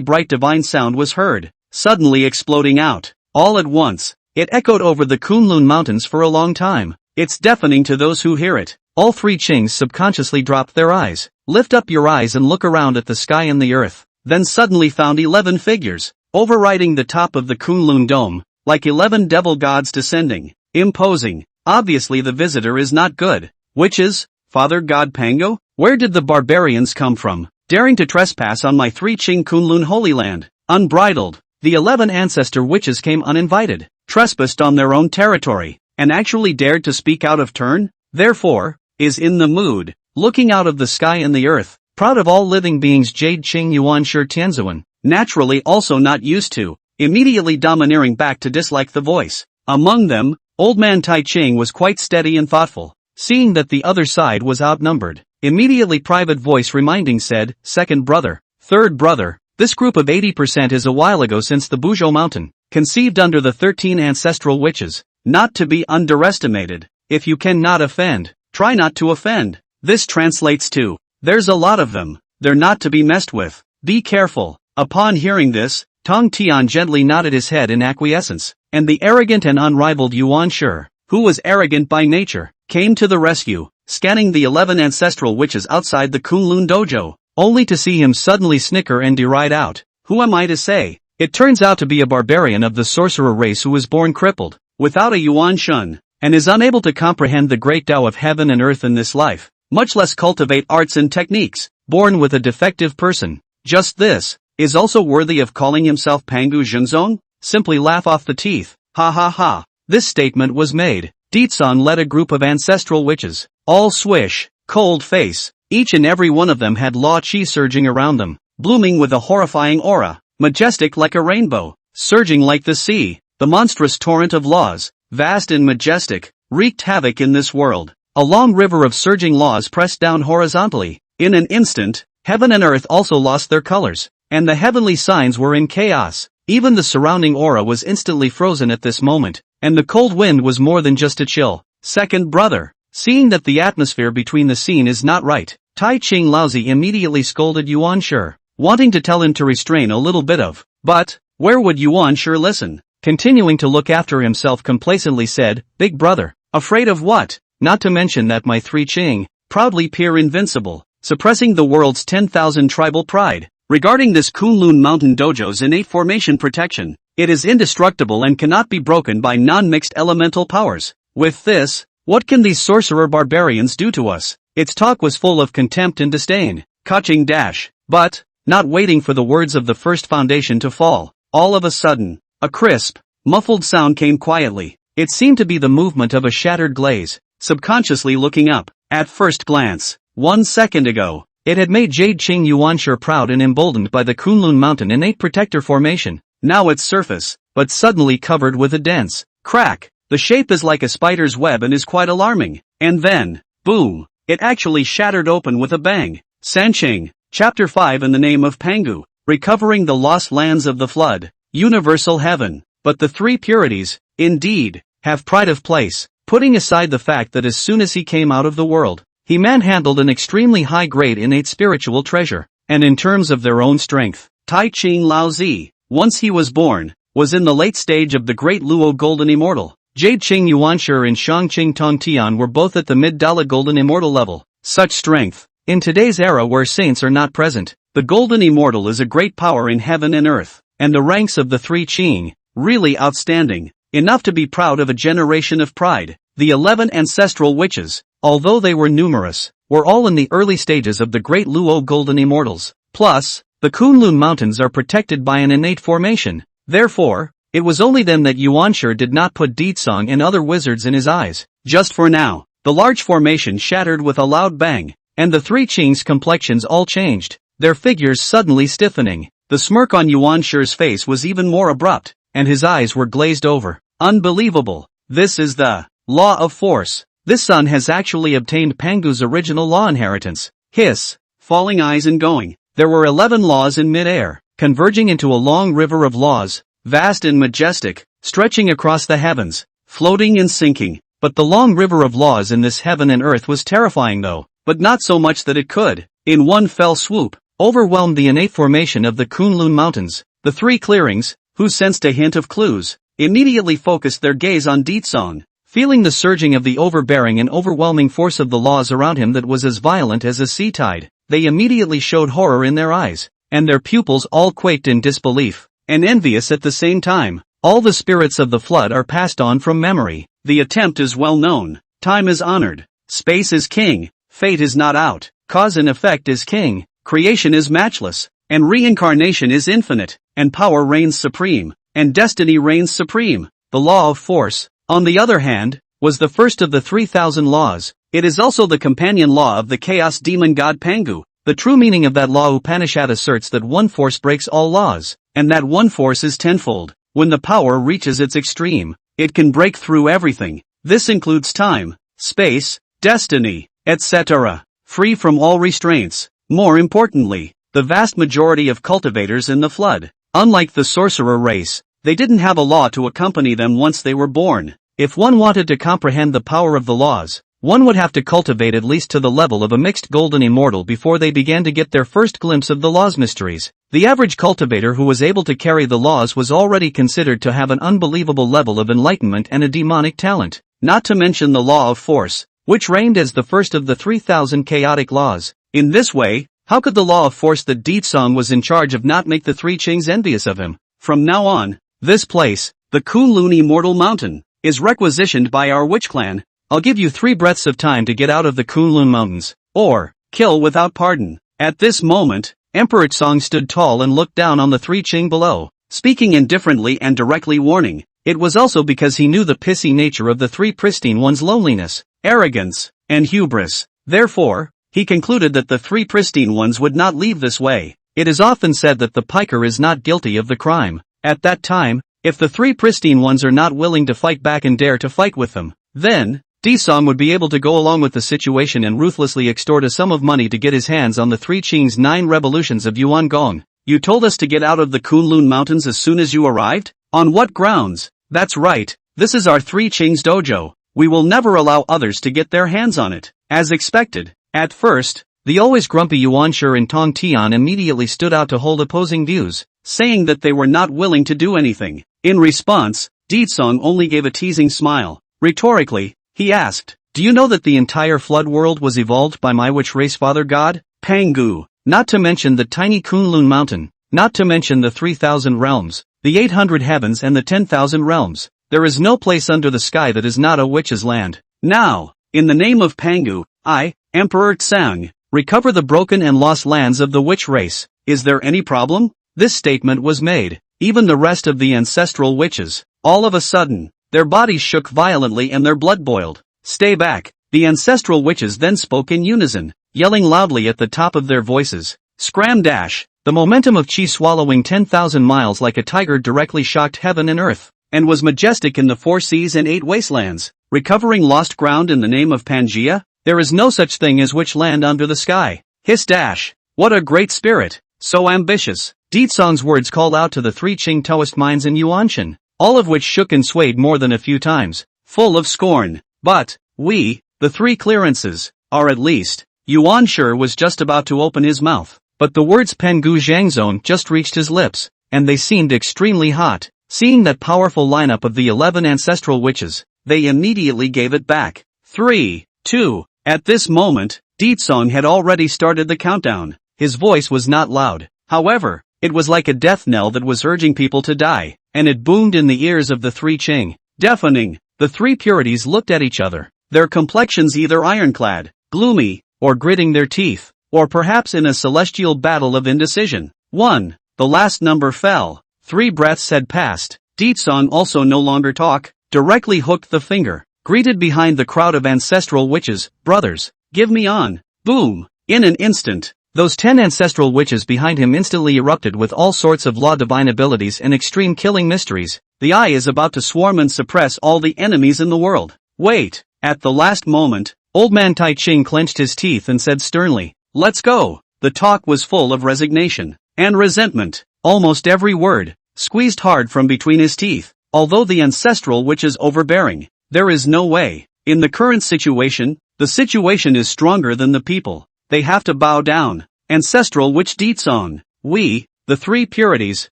bright divine sound was heard, suddenly exploding out. All at once, it echoed over the Kunlun mountains for a long time. It's deafening to those who hear it. All 3 Qings subconsciously dropped their eyes. Lift up your eyes and look around at the sky and the earth. Then suddenly found 11 figures, overriding the top of the Kunlun dome, like 11 devil gods descending, imposing. Obviously the visitor is not good. Witches? Father God Pango? Where did the barbarians come from, daring to trespass on my 3 Qing Kunlun holy land? Unbridled. The 11 ancestor witches came uninvited, trespassed on their own territory, and actually dared to speak out of turn? Therefore, is in the mood, looking out of the sky and the earth, proud of all living beings. Jade Qing Yuan Shi Tianzuan, naturally also not used to, immediately domineering back to dislike the voice. Among them, old man Tai Ching was quite steady and thoughtful, seeing that the other side was outnumbered. Immediately private voice reminding said, second brother, third brother, this group of 80% is a while ago since the Buzhou mountain, conceived under the 13 ancestral witches, not to be underestimated. If you cannot offend, try not to offend. This translates to, there's a lot of them, they're not to be messed with, be careful. Upon hearing this, Tong Tian gently nodded his head in acquiescence, and the arrogant and unrivaled Yuan Shi, who was arrogant by nature, came to the rescue, scanning the 11 ancestral witches outside the Kunlun dojo, only to see him suddenly snicker and deride out. Who am I to say? It turns out to be a barbarian of the sorcerer race who was born crippled, without a Yuan Shun, and is unable to comprehend the great Tao of heaven and earth in this life, much less cultivate arts and techniques. Born with a defective person, just this, is also worthy of calling himself Pangu Zhenzong? Simply laugh off the teeth. Ha ha ha. This statement was made. Ditsong led a group of ancestral witches, all swish, cold face. Each and every one of them had law chi surging around them, blooming with a horrifying aura, majestic like a rainbow, surging like the sea. The monstrous torrent of laws, vast and majestic, wreaked havoc in this world. A long river of surging laws pressed down horizontally. In an instant, heaven and earth also lost their colors, and the heavenly signs were in chaos. Even the surrounding aura was instantly frozen at this moment, and the cold wind was more than just a chill. Second brother, seeing that the atmosphere between the scene is not right, Tai Ching Laozi immediately scolded Yuan Shi, wanting to tell him to restrain a little bit of, but, where would Yuan Shi listen? Continuing to look after himself complacently said, big brother, afraid of what? Not to mention that my 3 Qing, proudly peer invincible, suppressing the world's 10,000 tribal pride. Regarding this Kunlun mountain dojo's innate formation protection, it is indestructible and cannot be broken by non-mixed elemental powers. With this, what can these sorcerer barbarians do to us? Its talk was full of contempt and disdain. Kaching dash. But, not waiting for the words of the first foundation to fall, all of a sudden, a crisp, muffled sound came quietly. It seemed to be the movement of a shattered glaze. Subconsciously looking up, at first glance, 1 second ago, it had made Jade Qing Yuanshi proud and emboldened by the Kunlun mountain innate protector formation. Now its surface, but suddenly covered with a dense crack. The shape is like a spider's web and is quite alarming. And then, boom, it actually shattered open with a bang. Sanqing, Chapter 5. In the name of Pangu, recovering the lost lands of the flood, universal heaven. But the 3 purities, indeed, have pride of place, putting aside the fact that as soon as he came out of the world, he manhandled an extremely high-grade innate spiritual treasure, and in terms of their own strength, Tai Ching Laozi, once he was born, was in the late stage of the great Luo Golden Immortal. Jade Qing Yuanshi and Shangqing Tong Tian were both at the mid-Dala Golden Immortal level. Such strength, in today's era where saints are not present, the Golden Immortal is a great power in heaven and earth, and the ranks of the 3 Qing, really outstanding, enough to be proud of a generation of pride. The 11 ancestral witches, although they were numerous, were all in the early stages of the great Luo Golden Immortals. Plus, the Kunlun mountains are protected by an innate formation. Therefore, it was only then that Yuanshi did not put Ditsong and other wizards in his eyes. Just for now, the large formation shattered with a loud bang, and the 3 Qing's complexions all changed, their figures suddenly stiffening. The smirk on Yuan Shi's face was even more abrupt, and his eyes were glazed over. Unbelievable. This is the law of force. This son has actually obtained Pangu's original law inheritance. Hiss. Falling eyes and going. There were 11 laws in mid-air, converging into a long river of laws, vast and majestic, stretching across the heavens, floating and sinking. But the long river of laws in this heaven and earth was terrifying though, but not so much that it could, in one fell swoop, overwhelm the innate formation of the Kunlun Mountains. The three clearings, who sensed a hint of clues, immediately focused their gaze on Deetsong. Feeling the surging of the overbearing and overwhelming force of the laws around him that was as violent as a sea tide, they immediately showed horror in their eyes, and their pupils all quaked in disbelief, and envious at the same time. All the spirits of the flood are passed on from memory. The attempt is well known, time is honored, space is king, fate is not out, cause and effect is king, creation is matchless, and reincarnation is infinite, and power reigns supreme, and destiny reigns supreme. The law of force, on the other hand, was the first of the 3,000 laws. It is also the companion law of the chaos demon god Pangu. The true meaning of that law Upanishad asserts that one force breaks all laws, and that one force is tenfold. When the power reaches its extreme, it can break through everything. This includes time, space, destiny, etc., free from all restraints. More importantly, the vast majority of cultivators in the flood, unlike the sorcerer race, they didn't have a law to accompany them once they were born. If one wanted to comprehend the power of the laws, one would have to cultivate at least to the level of a mixed golden immortal before they began to get their first glimpse of the law's mysteries. The average cultivator who was able to carry the laws was already considered to have an unbelievable level of enlightenment and a demonic talent, not to mention the law of force, which reigned as the first of the 3,000 chaotic laws. In this way, how could the law of force that Deetsong was in charge of not make the three Qings envious of him? From now on, this place, the Kunlun Immortal Mountain, is requisitioned by our witch clan. I'll give you 3 breaths of time to get out of the Kunlun Mountains, or kill without pardon. At this moment, Emperor Tsong stood tall and looked down on the 3 Qing below, speaking indifferently and directly warning. It was also because he knew the pissy nature of the 3 pristine ones' loneliness, arrogance, and hubris. Therefore, he concluded that the 3 pristine ones would not leave this way. It is often said that the piker is not guilty of the crime. At that time, if the 3 pristine ones are not willing to fight back and dare to fight with them, then Deetsong would be able to go along with the situation and ruthlessly extort a sum of money to get his hands on the 3 Qing's 9 revolutions of Yuan Gong. You told us to get out of the Kunlun Mountains as soon as you arrived? On what grounds? That's right, this is our 3 Qing's dojo. We will never allow others to get their hands on it. As expected. At first, the always grumpy Yuan Shi and Tong Tian immediately stood out to hold opposing views, saying that they were not willing to do anything. In response, Deetsong only gave a teasing smile. Rhetorically, he asked, do you know that the entire flood world was evolved by my witch race father god, Pangu, not to mention the tiny Kunlun mountain, not to mention the 3,000 realms, the 800 heavens and the 10,000 realms. There is no place under the sky that is not a witch's land. Now, in the name of Pangu, I, Emperor Tsang, recover the broken and lost lands of the witch race. Is there any problem? This statement was made. Even the rest of the ancestral witches, all of a sudden, their bodies shook violently and their blood boiled. Stay back. The ancestral witches then spoke in unison, yelling loudly at the top of their voices. Scram dash. The momentum of Qi swallowing 10,000 miles like a tiger directly shocked heaven and earth, and was majestic in the 4 seas and 8 wastelands. Recovering lost ground in the name of Pangaea? There is no such thing as witch land under the sky. Hiss dash. What a great spirit. So ambitious. Deetsong's words called out to the 3 Qing Taoist minds in Yuanshan, all of which shook and swayed more than a few times, full of scorn. But, we, the 3 clearances, are at least. Yuan Shi was just about to open his mouth, but the words Pengu Zhangzone just reached his lips, and they seemed extremely hot. Seeing that powerful lineup of the 11 ancestral witches, they immediately gave it back. 3, 2. At this moment, Deetsong had already started the countdown. His voice was not loud. However, it was like a death knell that was urging people to die, and it boomed in the ears of the 3 Qing, deafening. The 3 purities looked at each other, their complexions either ironclad, gloomy, or gritting their teeth, or perhaps in a celestial battle of indecision. 1. The last number fell. 3 breaths had passed. Deetsong also no longer talk, directly hooked the finger, greeted behind the crowd of ancestral witches. Brothers, give me on. Boom. In an instant, Those 10 ancestral witches behind him instantly erupted with all sorts of law-divine abilities and extreme killing mysteries. The eye is about to swarm and suppress all the enemies in the world. Wait! At the last moment, Old Man Tai Ching clenched his teeth and said sternly, "Let's go." The talk was full of resignation and resentment. Almost every word squeezed hard from between his teeth. Although the ancestral witch is overbearing, there is no way. In the current situation, the situation is stronger than the people. They have to bow down. Ancestral witch Deetsong, we, the three purities,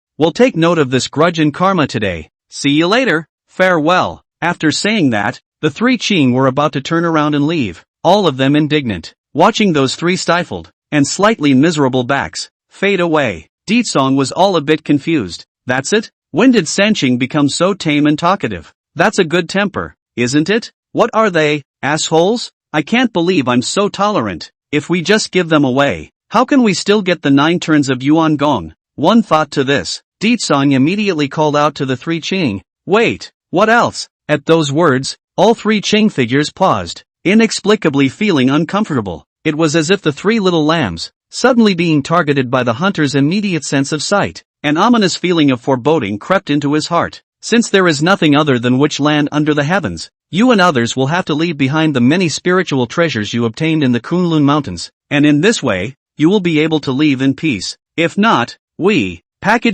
will take note of this grudge and karma today. See you later. Farewell. After saying that, the three Qing were about to turn around and leave, all of them indignant, watching those three stifled and slightly miserable backs fade away. Deetsong was all a bit confused. That's it? When did Sanqing become so tame and talkative? That's a good temper, isn't it? What are they, assholes? I can't believe I'm so tolerant. If we just give them away, how can we still get the 9 turns of Yuan Gong? One thought to this. Deetsong immediately called out to the three Qing. Wait, what else? At those words, all three Qing figures paused, inexplicably feeling uncomfortable. It was as if the three little lambs, suddenly being targeted by the hunter's immediate sense of sight. An ominous feeling of foreboding crept into his heart. Since there is nothing other than witch land under the heavens, you and others will have to leave behind the many spiritual treasures you obtained in the Kunlun Mountains, and in this way, you will be able to leave in peace. If not,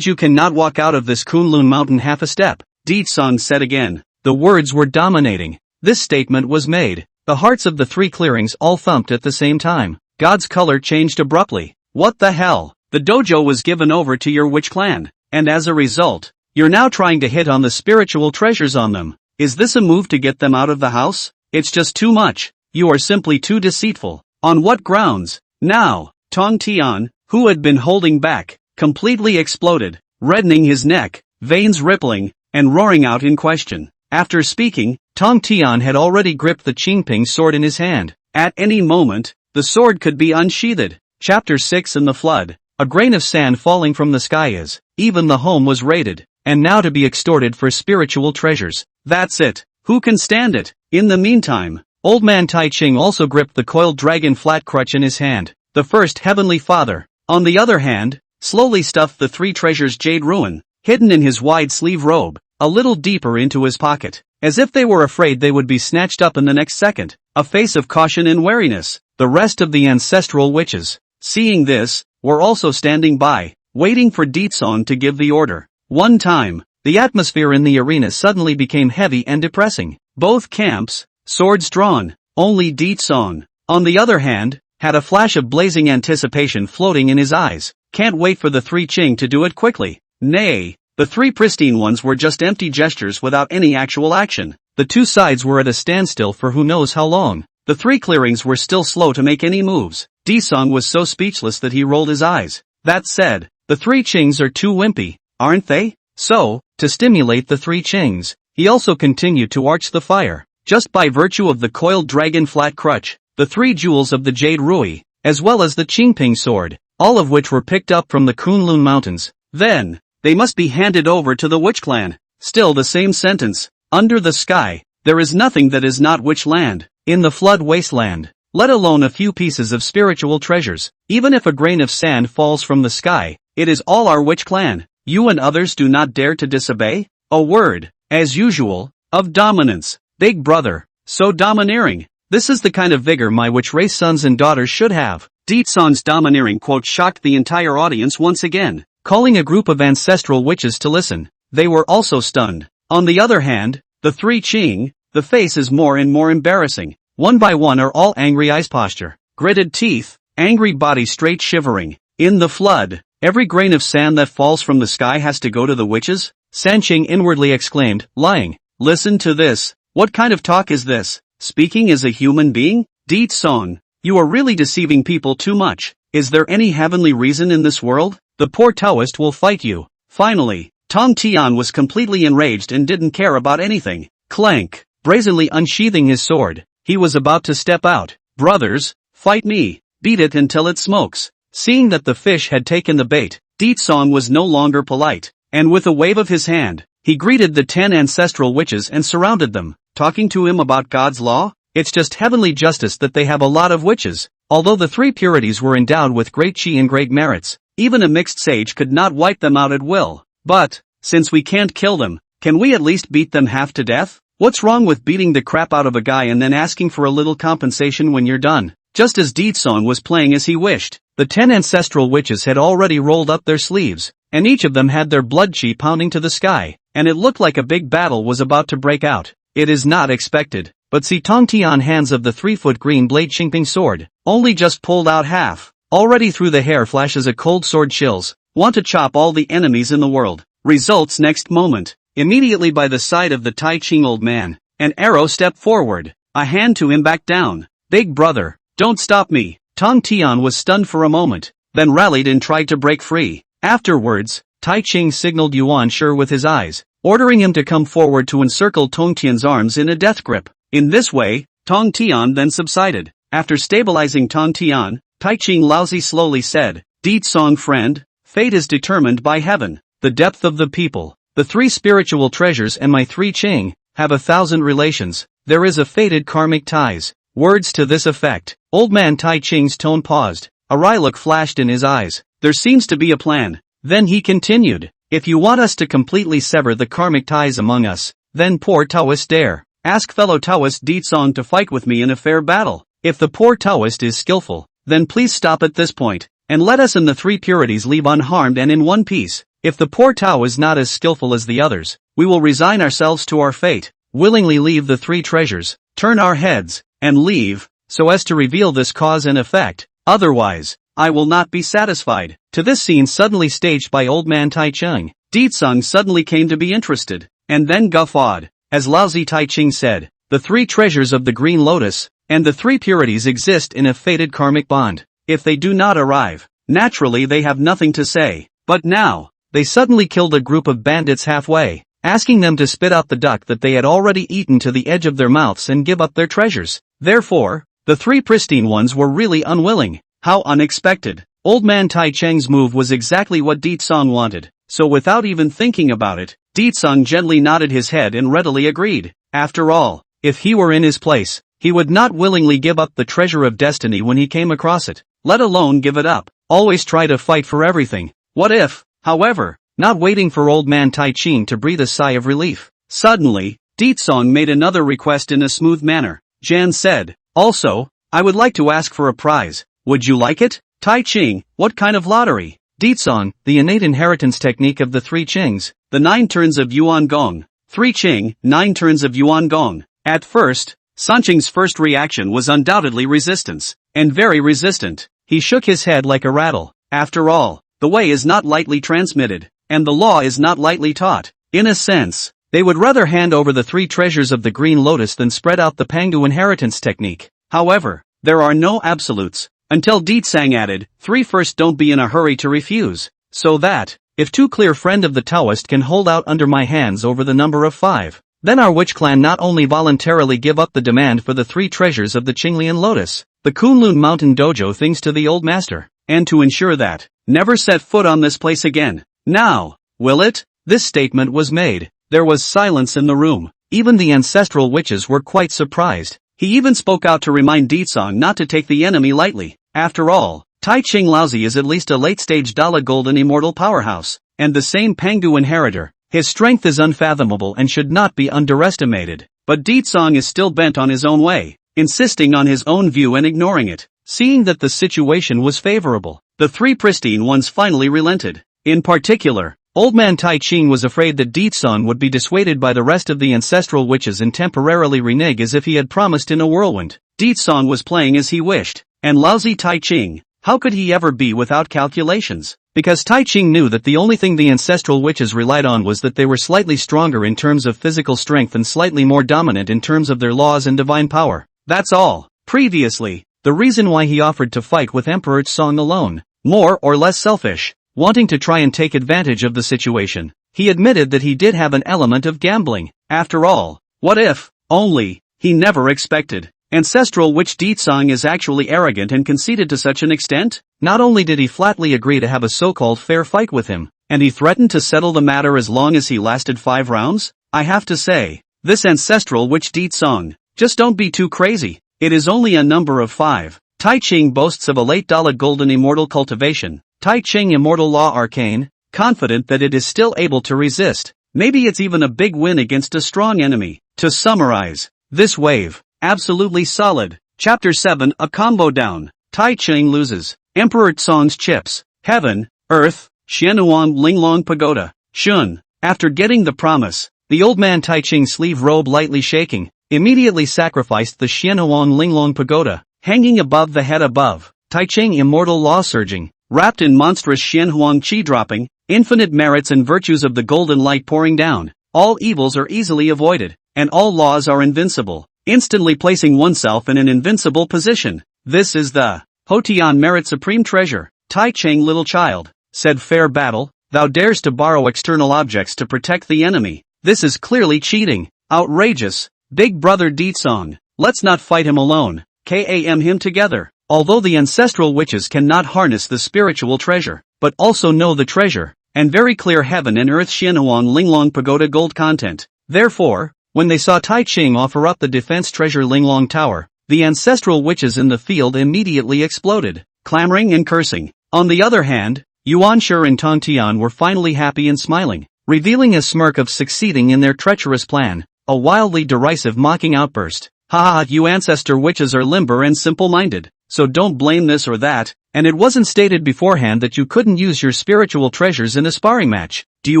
you cannot walk out of this Kunlun Mountain half a step. Deetsong said again. The words were dominating. This statement was made. The hearts of the three clearings all thumped at the same time. God's color changed abruptly. What the hell? The dojo was given over to your witch clan, and as a result, you're now trying to hit on the spiritual treasures on them. Is this a move to get them out of the house? It's just too much. You are simply too deceitful. On what grounds? Now, Tong Tian, who had been holding back, completely exploded, reddening his neck, veins rippling, and roaring out in question. After speaking, Tong Tian had already gripped the Qingping sword in his hand. At any moment, the sword could be unsheathed. Chapter 6 in the Flood. A grain of sand falling from the sky is, even the home was raided, and now to be extorted for spiritual treasures. That's it. Who can stand it? In the meantime, Old Man Tai Ching also gripped the coiled dragon flat crutch in his hand. The first Heavenly Father, on the other hand, slowly stuffed the three treasures jade ruin, hidden in his wide sleeve robe, a little deeper into his pocket, as if they were afraid they would be snatched up in the next second. A face of caution and wariness. The rest of the ancestral witches, seeing this, were also standing by, waiting for Deetsong to give the order. One time, the atmosphere in the arena suddenly became heavy and depressing. Both camps, swords drawn. Only Deetsong, on the other hand, had a flash of blazing anticipation floating in his eyes. Can't wait for the three Qing to do it quickly. Nay, the three pristine ones were just empty gestures without any actual action. The two sides were at a standstill for who knows how long. The three clearings were still slow to make any moves. Deetsong was so speechless that he rolled his eyes. That said, the three Qings are too wimpy, aren't they? So, to stimulate the three Qings, he also continued to arch the fire. Just by virtue of the coiled dragon flat crutch, the three jewels of the Jade Rui, as well as the Qingping sword, all of which were picked up from the Kunlun Mountains. Then, they must be handed over to the Witch Clan. Still the same sentence. Under the sky, there is nothing that is not witch land. In the flood wasteland, let alone a few pieces of spiritual treasures. Even if a grain of sand falls from the sky, it is all our witch clan. You and others do not dare to disobey? A word, as usual, of dominance. Big brother, so domineering. This is the kind of vigor my witch race sons and daughters should have. Deetsong's domineering quote shocked the entire audience once again, calling a group of ancestral witches to listen. They were also stunned. On the other hand, the three Qing, the face is more and more embarrassing. One by one are all angry eyes posture, gritted teeth, angry body straight shivering. In the flood, every grain of sand that falls from the sky has to go to the witches? Sanqing inwardly exclaimed, lying. Listen to this. What kind of talk is this? Speaking as a human being? Deetsong, you are really deceiving people too much. Is there any heavenly reason in this world? The poor Taoist will fight you. Finally, Tong Tian was completely enraged and didn't care about anything. Clank, brazenly unsheathing his sword, he was about to step out. Brothers, fight me, beat it until it smokes. Seeing that the fish had taken the bait, Deetsong was no longer polite, and with a wave of his hand, he greeted the 10 ancestral witches and surrounded them. Talking to him about God's law? It's just heavenly justice that they have a lot of witches. Although the three purities were endowed with great chi and great merits, even a mixed sage could not wipe them out at will. But, since we can't kill them, can we at least beat them half to death? What's wrong with beating the crap out of a guy and then asking for a little compensation when you're done? Just as Deetsong was playing as he wished, the 10 ancestral witches had already rolled up their sleeves, and each of them had their blood chi pounding to the sky, and it looked like a big battle was about to break out. It is not expected, but see Tong Tian hands of the 3-foot green blade Xingping sword, only just pulled out half. Already through the hair flashes a cold sword chills, want to chop all the enemies in the world. Results next moment. Immediately by the side of the Tai Ching old man, an arrow stepped forward, a hand to him back down. Big brother, don't stop me. Tong Tian was stunned for a moment, then rallied and tried to break free. Afterwards, Tai Ching signaled Yuan Shi with his eyes, ordering him to come forward to encircle Tong Tian's arms in a death grip. In this way, Tong Tian then subsided. After stabilizing Tong Tian, Tai Ching Laozi slowly said, Deetsong friend, fate is determined by heaven, the depth of the people. The 3 spiritual treasures and my 3 Ching have 1,000 relations. There is a fated karmic ties. Words to this effect. Old man Tai Ching's tone paused. A wry look flashed in his eyes. There seems to be a plan. Then he continued. If you want us to completely sever the karmic ties among us, then poor Taoist dare. Ask fellow Taoist Deetsong to fight with me in a fair battle. If the poor Taoist is skillful, then please stop at this point, and let us and the 3 purities leave unharmed and in one piece. If the poor Tao is not as skillful as the others, we will resign ourselves to our fate, willingly leave the 3 treasures, turn our heads, and leave, so as to reveal this cause and effect. Otherwise, I will not be satisfied. To this scene suddenly staged by old man Tai Ching, Deetsong suddenly came to be interested, and then guffawed. As Laozi Tai Ching said, the 3 treasures of the Green Lotus, and the 3 purities exist in a fated karmic bond. If they do not arrive, naturally they have nothing to say. But now, they suddenly killed a group of bandits halfway, asking them to spit out the duck that they had already eaten to the edge of their mouths and give up their treasures. Therefore, the 3 pristine ones were really unwilling. How unexpected. Old man Tai Cheng's move was exactly what Deetsong wanted, so without even thinking about it, Deetsong gently nodded his head and readily agreed. After all, if he were in his place, he would not willingly give up the treasure of destiny when he came across it, let alone give it up. Always try to fight for everything. What if? However, not waiting for old man Tai Ching to breathe a sigh of relief, suddenly, Deetsong made another request in a smooth manner. Jan said, also, I would like to ask for a prize. Would you like it? Tai Ching, what kind of lottery? Deetsong, the innate inheritance technique of the 3 Chings, the 9 turns of Yuan Gong. 3 Ching, 9 turns of Yuan Gong. At first, Sanqing's first reaction was undoubtedly resistance, and very resistant. He shook his head like a rattle. After all, the way is not lightly transmitted, and the law is not lightly taught. In a sense, they would rather hand over the 3 treasures of the Green Lotus than spread out the Pangu inheritance technique. However, there are no absolutes. Until Deetsang added, 3 first don't be in a hurry to refuse. So that, if 2 clear friend of the Taoist can hold out under my hands over the number of 5, then our witch clan not only voluntarily give up the demand for the 3 treasures of the Qinglian Lotus, the Kunlun Mountain Dojo things to the old master, and to ensure that, never set foot on this place again. Now, will it? This statement was made. There was silence in the room. Even the ancestral witches were quite surprised. He even spoke out to remind Deetsong not to take the enemy lightly. After all, Tai Ching Laozi is at least a late-stage Dala Golden immortal powerhouse, and the same Pangu inheritor. His strength is unfathomable and should not be underestimated. But Deetsong is still bent on his own way, insisting on his own view and ignoring it. Seeing that the situation was favorable, the 3 pristine ones finally relented. In particular, old man Tai Ching was afraid that Deetsong would be dissuaded by the rest of the ancestral witches and temporarily renege as if he had promised in a whirlwind. Deetsong was playing as he wished, and Laozi Tai Ching, how could he ever be without calculations? Because Tai Ching knew that the only thing the ancestral witches relied on was that they were slightly stronger in terms of physical strength and slightly more dominant in terms of their laws and divine power. That's all. Previously, the reason why he offered to fight with Emperor Song alone, more or less selfish, wanting to try and take advantage of the situation, he admitted that he did have an element of gambling. After all, what if, only, he never expected. Ancestral witch Deetsong is actually arrogant and conceited to such an extent? Not only did he flatly agree to have a so-called fair fight with him, and he threatened to settle the matter as long as he lasted 5 rounds? I have to say, this ancestral witch Deetsong, just don't be too crazy. It is only a number of 5. Tai Ching boasts of a late Dalit golden immortal cultivation, Tai Ching immortal law arcane, confident that it is still able to resist. Maybe it's even a big win against a strong enemy. To summarize, this wave, absolutely solid. Chapter 7, a combo down. Tai Ching loses. Emperor Tsong's chips. Heaven, Earth, Xianuan Linglong Pagoda. Shun. After getting the promise, the old man Tai Ching sleeve robe lightly shaking, immediately sacrificed the Xianuan Linglong Pagoda, hanging above the head above. Tai Ching immortal law surging, wrapped in monstrous Xianhuang chi dropping, infinite merits and virtues of the golden light pouring down. All evils are easily avoided, and all laws are invincible, instantly placing oneself in an invincible position. This is the Hotian Merit Supreme Treasure. Tai Ching little child, said fair battle, thou dares to borrow external objects to protect the enemy. This is clearly cheating. Outrageous. Big brother Ditsong. Let's not fight him alone. Kam him together. Although the ancestral witches cannot harness the spiritual treasure, but also know the treasure, and very clear heaven and earth Xianuan Linglong Pagoda gold content. Therefore, when they saw Tai Ching offer up the defense treasure Linglong Tower, the ancestral witches in the field immediately exploded, clamoring and cursing. On the other hand, Yuanshi and Tongtian were finally happy and smiling, revealing a smirk of succeeding in their treacherous plan, a wildly derisive mocking outburst. Ha, you ancestor witches are limber and simple-minded, so don't blame this or that, and it wasn't stated beforehand that you couldn't use your spiritual treasures in a sparring match. Do you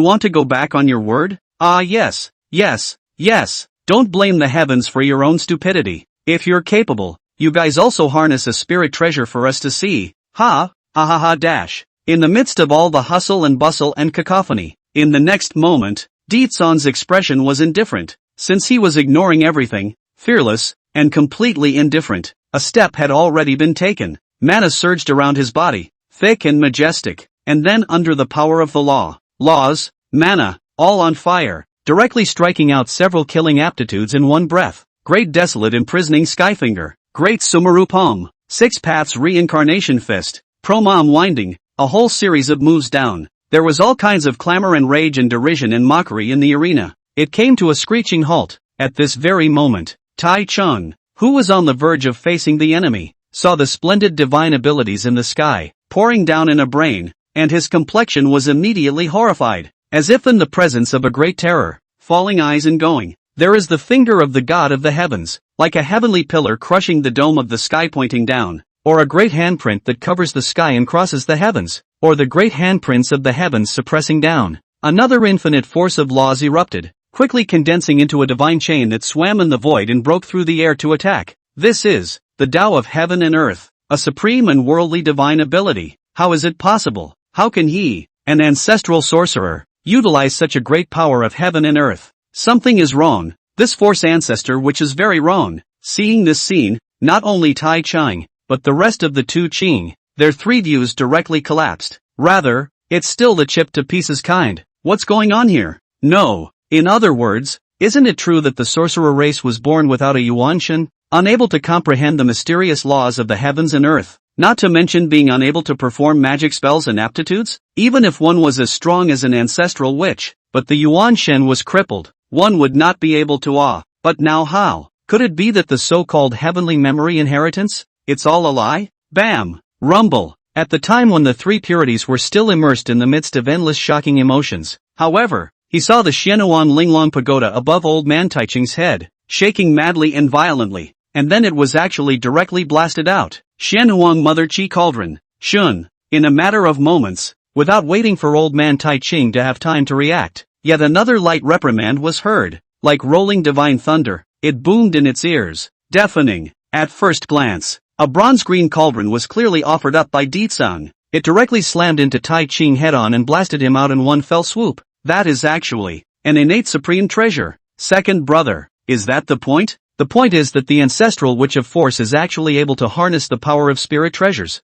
want to go back on your word? Ah yes, yes, yes. Don't blame the heavens for your own stupidity. If you're capable, you guys also harness a spirit treasure for us to see. Ha dash. In the midst of all the hustle and bustle and cacophony, in the next moment, Ditson's expression was indifferent, since he was ignoring everything, fearless, and completely indifferent. A step had already been taken. Mana surged around his body, thick and majestic, and then under the power of the laws, mana, all on fire, directly striking out several killing aptitudes in one breath. Great desolate imprisoning skyfinger, great Sumeru palm, six paths reincarnation fist, promom winding, a whole series of moves down. There was all kinds of clamor and rage and derision and mockery in the arena. It came to a screeching halt. At this very moment, Tai Ching, who was on the verge of facing the enemy, saw the splendid divine abilities in the sky, pouring down in a brain, and his complexion was immediately horrified, as if in the presence of a great terror, falling eyes and going. There is the finger of the god of the heavens, like a heavenly pillar crushing the dome of the sky pointing down, or a great handprint that covers the sky and crosses the heavens, or the great handprints of the heavens suppressing down. Another infinite force of laws erupted, quickly condensing into a divine chain that swam in the void and broke through the air to attack. This is the Tao of heaven and earth, a supreme and worldly divine ability. How is it possible? How can he, an ancestral sorcerer, utilize such a great power of heaven and earth? Something is wrong. This force ancestor which is very wrong. Seeing this scene, not only Tai Ching, but the rest of the two Ching, their three views directly collapsed. Rather, it's still the chipped to pieces kind. What's going on here? No. In other words, isn't it true that the sorcerer race was born without a Yuanshan, unable to comprehend the mysterious laws of the heavens and earth, not to mention being unable to perform magic spells and aptitudes? Even if one was as strong as an ancestral witch, but the Yuanshan was crippled, one would not be able to But now how? Could it be that the so-called heavenly memory inheritance? It's all a lie? Bam! Rumble! At the time when the three purities were still immersed in the midst of endless shocking emotions, however, he saw the Xianuan Linglong Pagoda above old man Tai Ching's head, shaking madly and violently, and then it was actually directly blasted out. Xianuan Mother Chi Cauldron, Shun, in a matter of moments, without waiting for old man Tai Ching to have time to react. Yet another light reprimand was heard, like rolling divine thunder, it boomed in its ears, deafening. At first glance, a bronze-green cauldron was clearly offered up by Ditsong. It directly slammed into Tai Ching head-on and blasted him out in one fell swoop. That is actually an innate supreme treasure. Second brother, is that the point? The point is that the ancestral witch of force is actually able to harness the power of spirit treasures.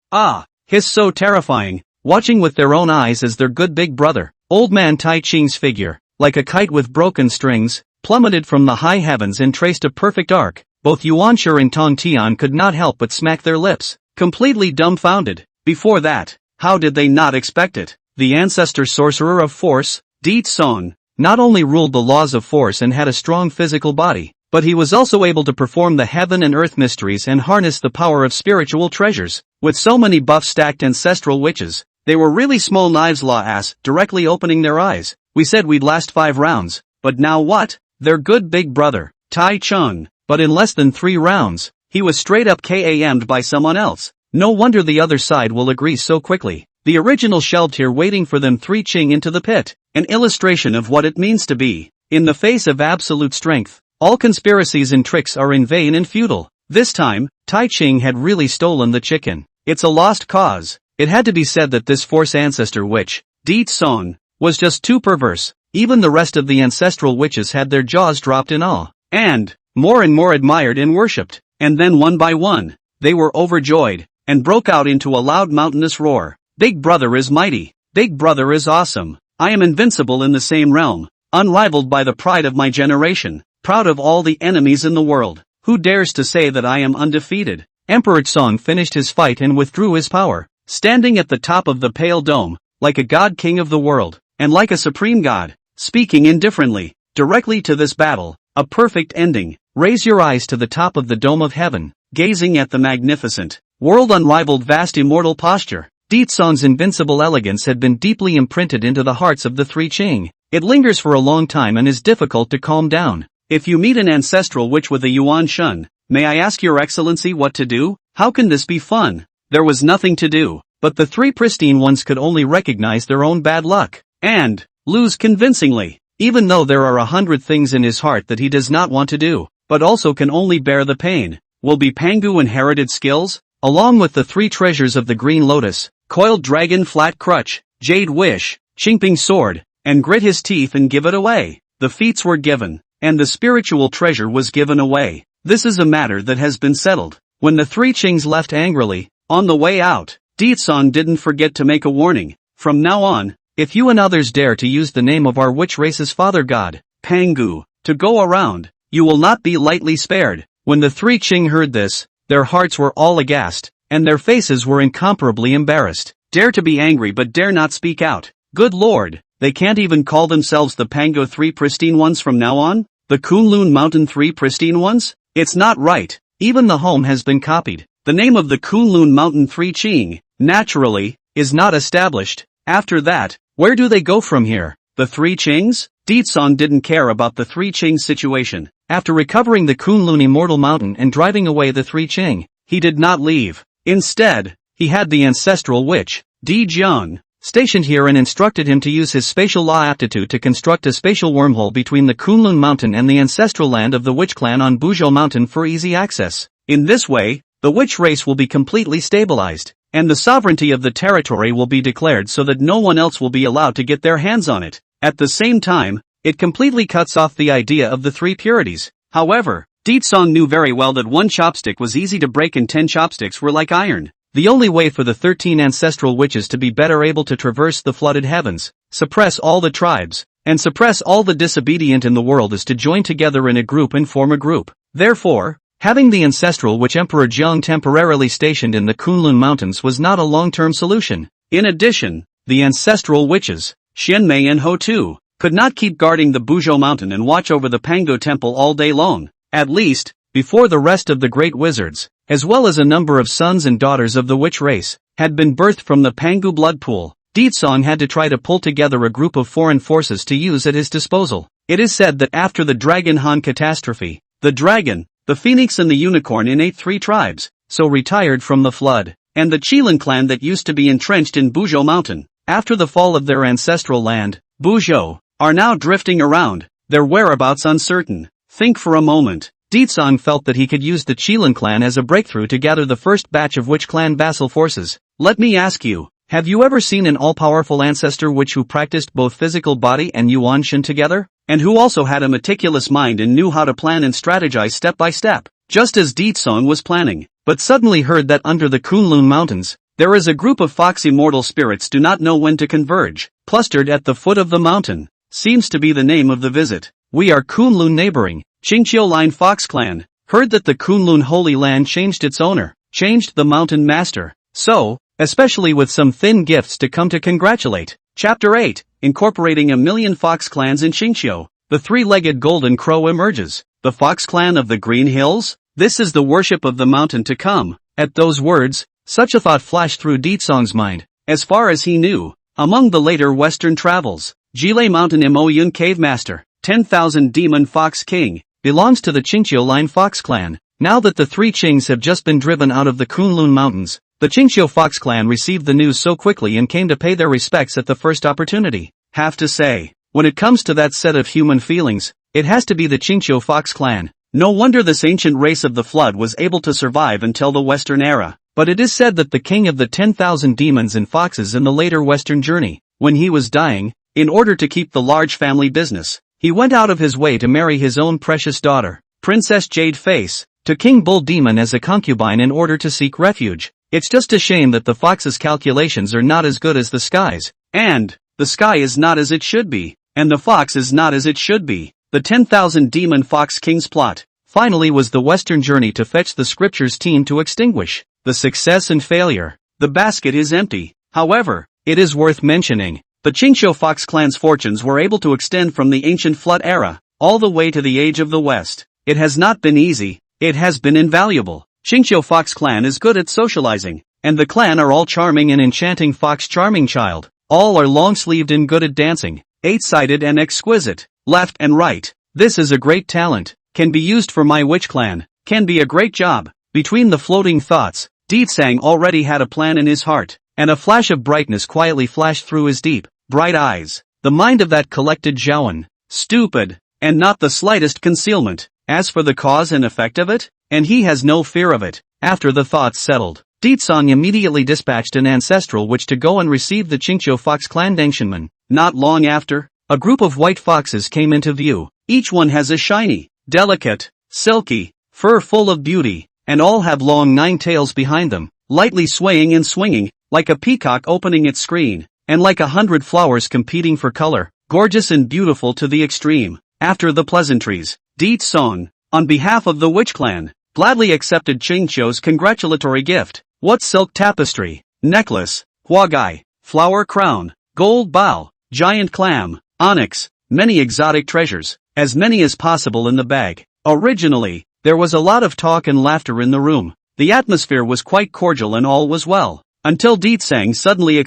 Hiss so terrifying, watching with their own eyes as their good big brother, old man Tai Ching's figure, like a kite with broken strings, plummeted from the high heavens and traced a perfect arc. Both Yuanshi and Tongtian could not help but smack their lips, completely dumbfounded. Before that, how did they not expect it? The ancestor sorcerer of force, Ditsong, not only ruled the laws of force and had a strong physical body, But he was also able to perform the heaven and earth mysteries and harness the power of spiritual treasures. With so many buff-stacked ancestral witches, they were really small knives la-ass, directly opening their eyes. We said we'd last 5 rounds, but now what? Their good big brother, Tai Chung. But in less than 3 rounds, he was straight up KAM'd by someone else. No wonder the other side will agree so quickly. The original shelved here waiting for them 3 ching into the pit. An illustration of what it means to be, in the face of absolute strength. All conspiracies and tricks are in vain and futile. This time, Tai Ching had really stolen the chicken. It's a lost cause. It had to be said that this force ancestor witch, Di Song, was just too perverse. Even the rest of the ancestral witches had their jaws dropped in awe. And more admired and worshipped. And then one by one, they were overjoyed, and broke out into a loud mountainous roar. Big brother is mighty. Big brother is awesome. I am invincible in the same realm. Unrivaled by the pride of my generation. Proud of all the enemies in the world. Who dares to say that I am undefeated? Emperor Song finished his fight and withdrew his power. Standing at the top of the pale dome, like a god king of the world, and like a supreme god, speaking indifferently, directly to this battle, a perfect ending. Raise your eyes to the top of the dome of heaven, gazing at the magnificent, world-unrivaled vast immortal posture. Di Song's invincible elegance had been deeply imprinted into the hearts of the 3 Ching. It lingers for a long time and is difficult to calm down. If you meet an ancestral witch with a Yuan Shun, may I ask your excellency what to do? How can this be fun? There was nothing to do, but the 3 pristine ones could only recognize their own bad luck, and lose convincingly, even though there are 100 things in his heart that he does not want to do, but also can only bear the pain. Will be Pangu inherited skills? Along with the 3 treasures of the Green Lotus, Coiled Dragon Flat Crutch, Jade Wish, Qingping Sword, and Grit his teeth and give it away. The feats were given, and the spiritual treasure was given away. This is a matter that has been settled. When the 3 Chings left angrily, on the way out, Di Song didn't forget to make a warning. From now on, if you and others dare to use the name of our witch race's father god, Pangu, to go around, you will not be lightly spared. When the 3 Ching heard this, their hearts were all aghast, and their faces were incomparably embarrassed. Dare to be angry but dare not speak out. Good lord, they can't even call themselves the Pango 3 pristine ones from now on? The Kunlun Mountain 3 pristine ones? It's not right. Even the home has been copied. The name of the Kunlun Mountain 3 Ching, naturally, is not established. After that, where do they go from here? The 3 Chings? Di Song didn't care about the 3 Ching situation. After recovering the Kunlun Immortal Mountain and driving away the 3 Ching, he did not leave. Instead, he had the ancestral witch, Di Jiang, stationed here and instructed him to use his spatial law aptitude to construct a spatial wormhole between the Kunlun Mountain and the ancestral land of the Witch Clan on Buzhou Mountain for easy access. In this way, the witch race will be completely stabilized, and the sovereignty of the territory will be declared so that no one else will be allowed to get their hands on it. At the same time, it completely cuts off the idea of the 3 purities. However, Di Song knew very well that 1 chopstick was easy to break and 10 chopsticks were like iron. The only way for the 13 ancestral witches to be better able to traverse the flooded heavens, suppress all the tribes, and suppress all the disobedient in the world is to join together in a group and form a group. Therefore, having the ancestral witch Emperor Jiang temporarily stationed in the Kunlun Mountains was not a long-term solution. In addition, the ancestral witches, Xianmei and Ho Tu, could not keep guarding the Buzhou Mountain and watch over the Pango Temple all day long. At least, before the rest of the great wizards, as well as a number of sons and daughters of the witch race, had been birthed from the Pangu blood pool, Di Song had to try to pull together a group of foreign forces to use at his disposal. It is said that after the Dragon Han catastrophe, the dragon, the phoenix and the unicorn innate 3 tribes, so retired from the flood, and the Qilin clan that used to be entrenched in Buzhou Mountain, after the fall of their ancestral land, Buzhou, are now drifting around, their whereabouts uncertain. Think for a moment. Di Song felt that he could use the Qilin clan as a breakthrough to gather the first batch of Witch Clan vassal forces. Let me ask you, have you ever seen an all-powerful ancestor witch who practiced both physical body and Yuan Shen together? And who also had a meticulous mind and knew how to plan and strategize step by step, just as Di Song was planning, but suddenly heard that under the Kunlun Mountains, there is a group of foxy mortal spirits do not know when to converge, clustered at the foot of the mountain. Seems to be the name of the visit. We are Kunlun neighboring, Qingqiu Line Fox Clan, heard that the Kunlun Holy Land changed its owner, changed the mountain master, so, especially with some thin gifts to come to congratulate. Chapter 8, incorporating 1,000,000 fox clans in Qingqiu, the 3-legged golden crow emerges. The Fox clan of the Green Hills? This is the worship of the mountain to come. At those words, such a thought flashed through Deetsong's mind. As far as he knew, among the later Western travels, Jile Mountain Imoyun Cave Master, 10,000 Demon Fox King, belongs to the Qingqiu line Fox clan. Now that the three Qings have just been driven out of the Kunlun Mountains, the Qingqiu Fox clan received the news so quickly and came to pay their respects at the first opportunity. Have to say, when it comes to that set of human feelings, it has to be the Qingqiu Fox clan. No wonder this ancient race of the flood was able to survive until the Western era. But it is said that the king of the 10,000 demons and foxes in the later Western journey, when he was dying, in order to keep the large family business, he went out of his way to marry his own precious daughter, Princess Jade Face, to King Bull Demon as a concubine in order to seek refuge. It's just a shame that the fox's calculations are not as good as the sky's, and the sky is not as it should be, and the fox is not as it should be. The 10,000 Demon Fox King's plot, finally, was the Western journey to fetch the scriptures team to extinguish the success and failure. The basket is empty. However, it is worth mentioning, the Qingqiu Fox clan's fortunes were able to extend from the ancient flood era, all the way to the Age of the West. It has not been easy, it has been invaluable. Qingqiu Fox clan is good at socializing, and the clan are all charming and enchanting Fox charming child. All are long-sleeved and good at dancing, eight-sided and exquisite, left and right. This is a great talent, can be used for my witch clan, can be a great job. Between the floating thoughts, Deetsang already had a plan in his heart, and a flash of brightness quietly flashed through his deep, bright eyes. The mind of that collected Zhaoan, stupid, and not the slightest concealment. As for the cause and effect of it, and he has no fear of it. After the thoughts settled, Deetsong immediately dispatched an ancestral witch to go and receive the Qingqiu Fox clan Dangshanman. Not long after, a group of white foxes came into view. Each one has a shiny, delicate, silky, fur full of beauty, and all have long 9 tails behind them, lightly swaying and swinging, like a peacock opening its screen, and like 100 flowers competing for color, gorgeous and beautiful to the extreme. After the pleasantries, Deetsong, on behalf of the witch clan, gladly accepted Qingqiu's congratulatory gift. What silk tapestry, necklace, huagai, flower crown, gold bow, giant clam, onyx, many exotic treasures, as many as possible in the bag. Originally, there was a lot of talk and laughter in the room. The atmosphere was quite cordial and all was well, until Deetsang suddenly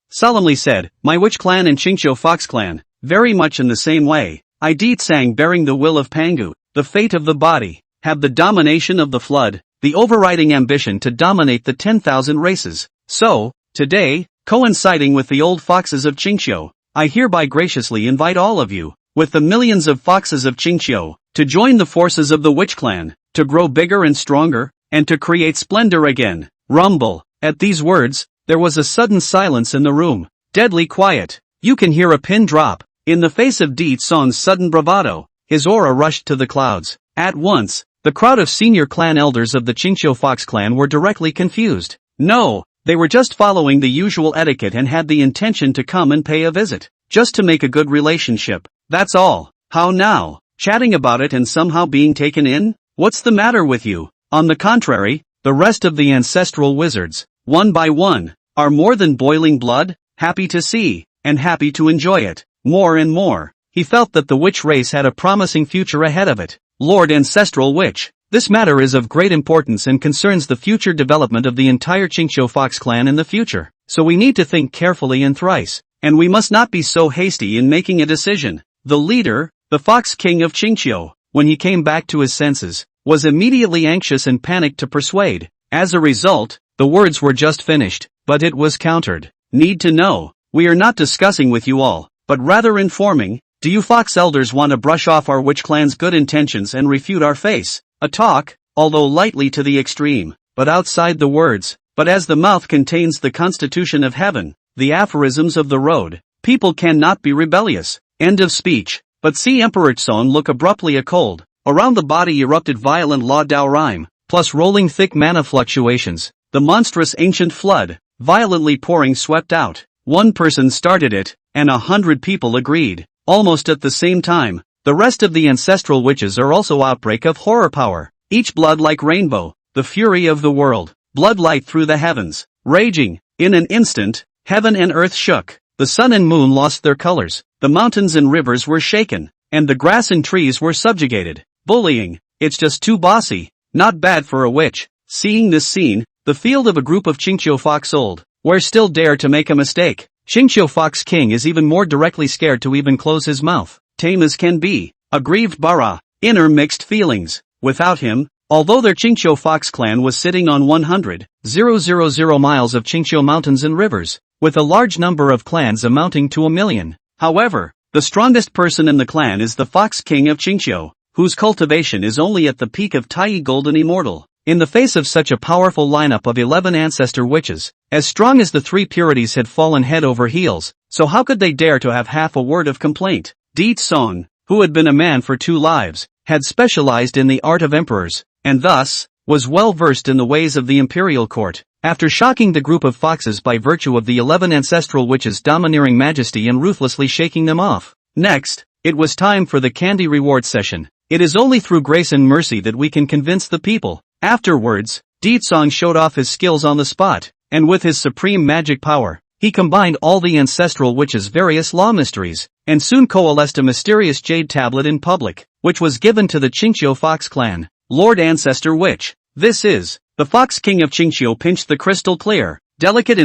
solemnly said, "My witch clan and Qingqiu Fox clan, very much in the same way, I Deetsang bearing the will of Pangu, the fate of the body, have the domination of the flood, the overriding ambition to dominate the 10,000 races. So, today, coinciding with the old foxes of Qingqiu, I hereby graciously invite all of you, with the millions of foxes of Qingqiu, to join the forces of the witch clan, to grow bigger and stronger, and to create splendor again." Rumble. At these words, there was a sudden silence in the room, deadly quiet. You can hear a pin drop. In the face of Deetsong's sudden bravado, his aura rushed to the clouds. At once, the crowd of senior clan elders of the Qingqiu Fox clan were directly confused. No, they were just following the usual etiquette and had the intention to come and pay a visit, just to make a good relationship. That's all. How now? Chatting about it and somehow being taken in? What's the matter with you? On the contrary, the rest of the ancestral wizards, one by one, are more than boiling blood, happy to see, and happy to enjoy it. More and more, he felt that the witch race had a promising future ahead of it. Lord Ancestral Witch, this matter is of great importance and concerns the future development of the entire Qingqiu Fox clan in the future, so we need to think carefully and thrice, and we must not be so hasty in making a decision. The leader, the Fox King of Qingqiu, when he came back to his senses, was immediately anxious and panicked to persuade. As a result, the words were just finished, but it was countered. Need to know, we are not discussing with you all, but rather informing. Do you Fox elders want to brush off our witch clan's good intentions and refute our face? A talk, although lightly to the extreme, but outside the words, but as the mouth contains the constitution of heaven, the aphorisms of the road, people cannot be rebellious. End of speech. But see Emperor Zong look abruptly a cold. Around the body erupted violent Lao Dao rhyme, plus rolling thick mana fluctuations. The monstrous ancient flood, violently pouring, swept out. One person started it, and 100 people agreed. Almost at the same time, the rest of the ancestral witches are also outbreak of horror power. Each blood like rainbow, the fury of the world, blood light through the heavens, raging. In an instant, heaven and earth shook. The sun and moon lost their colors. The mountains and rivers were shaken, and the grass and trees were subjugated. Bullying. It's just too bossy. Not bad for a witch. Seeing this scene, the field of a group of Qingqiu Fox old, where still dare to make a mistake. Qingqiu Fox King is even more directly scared to even close his mouth. Tame as can be. Aggrieved Bara. Inner mixed feelings. Without him, although their Qingqiu Fox clan was sitting on 100,000 miles of Qingqiu mountains and rivers, with a large number of clans amounting to 1,000,000. However, the strongest person in the clan is the Fox King of Qingqiu, whose cultivation is only at the peak of Tai Golden Immortal. In the face of such a powerful lineup of 11 ancestor witches, as strong as the three purities had fallen head over heels, so how could they dare to have half a word of complaint? Di Song, who had been a man for 2 lives, had specialized in the art of emperors, and thus, was well versed in the ways of the imperial court. After shocking the group of foxes by virtue of the 11 ancestral witches' domineering majesty and ruthlessly shaking them off. Next, it was time for the candy reward session. It is only through grace and mercy that we can convince the people. Afterwards, Di Song showed off his skills on the spot, and with his supreme magic power, he combined all the ancestral witches' various law mysteries, and soon coalesced a mysterious jade tablet in public, which was given to the Qingqiu Fox clan. Lord Ancestor Witch. This is, the Fox King of Qingqiu pinched the crystal clear, delicate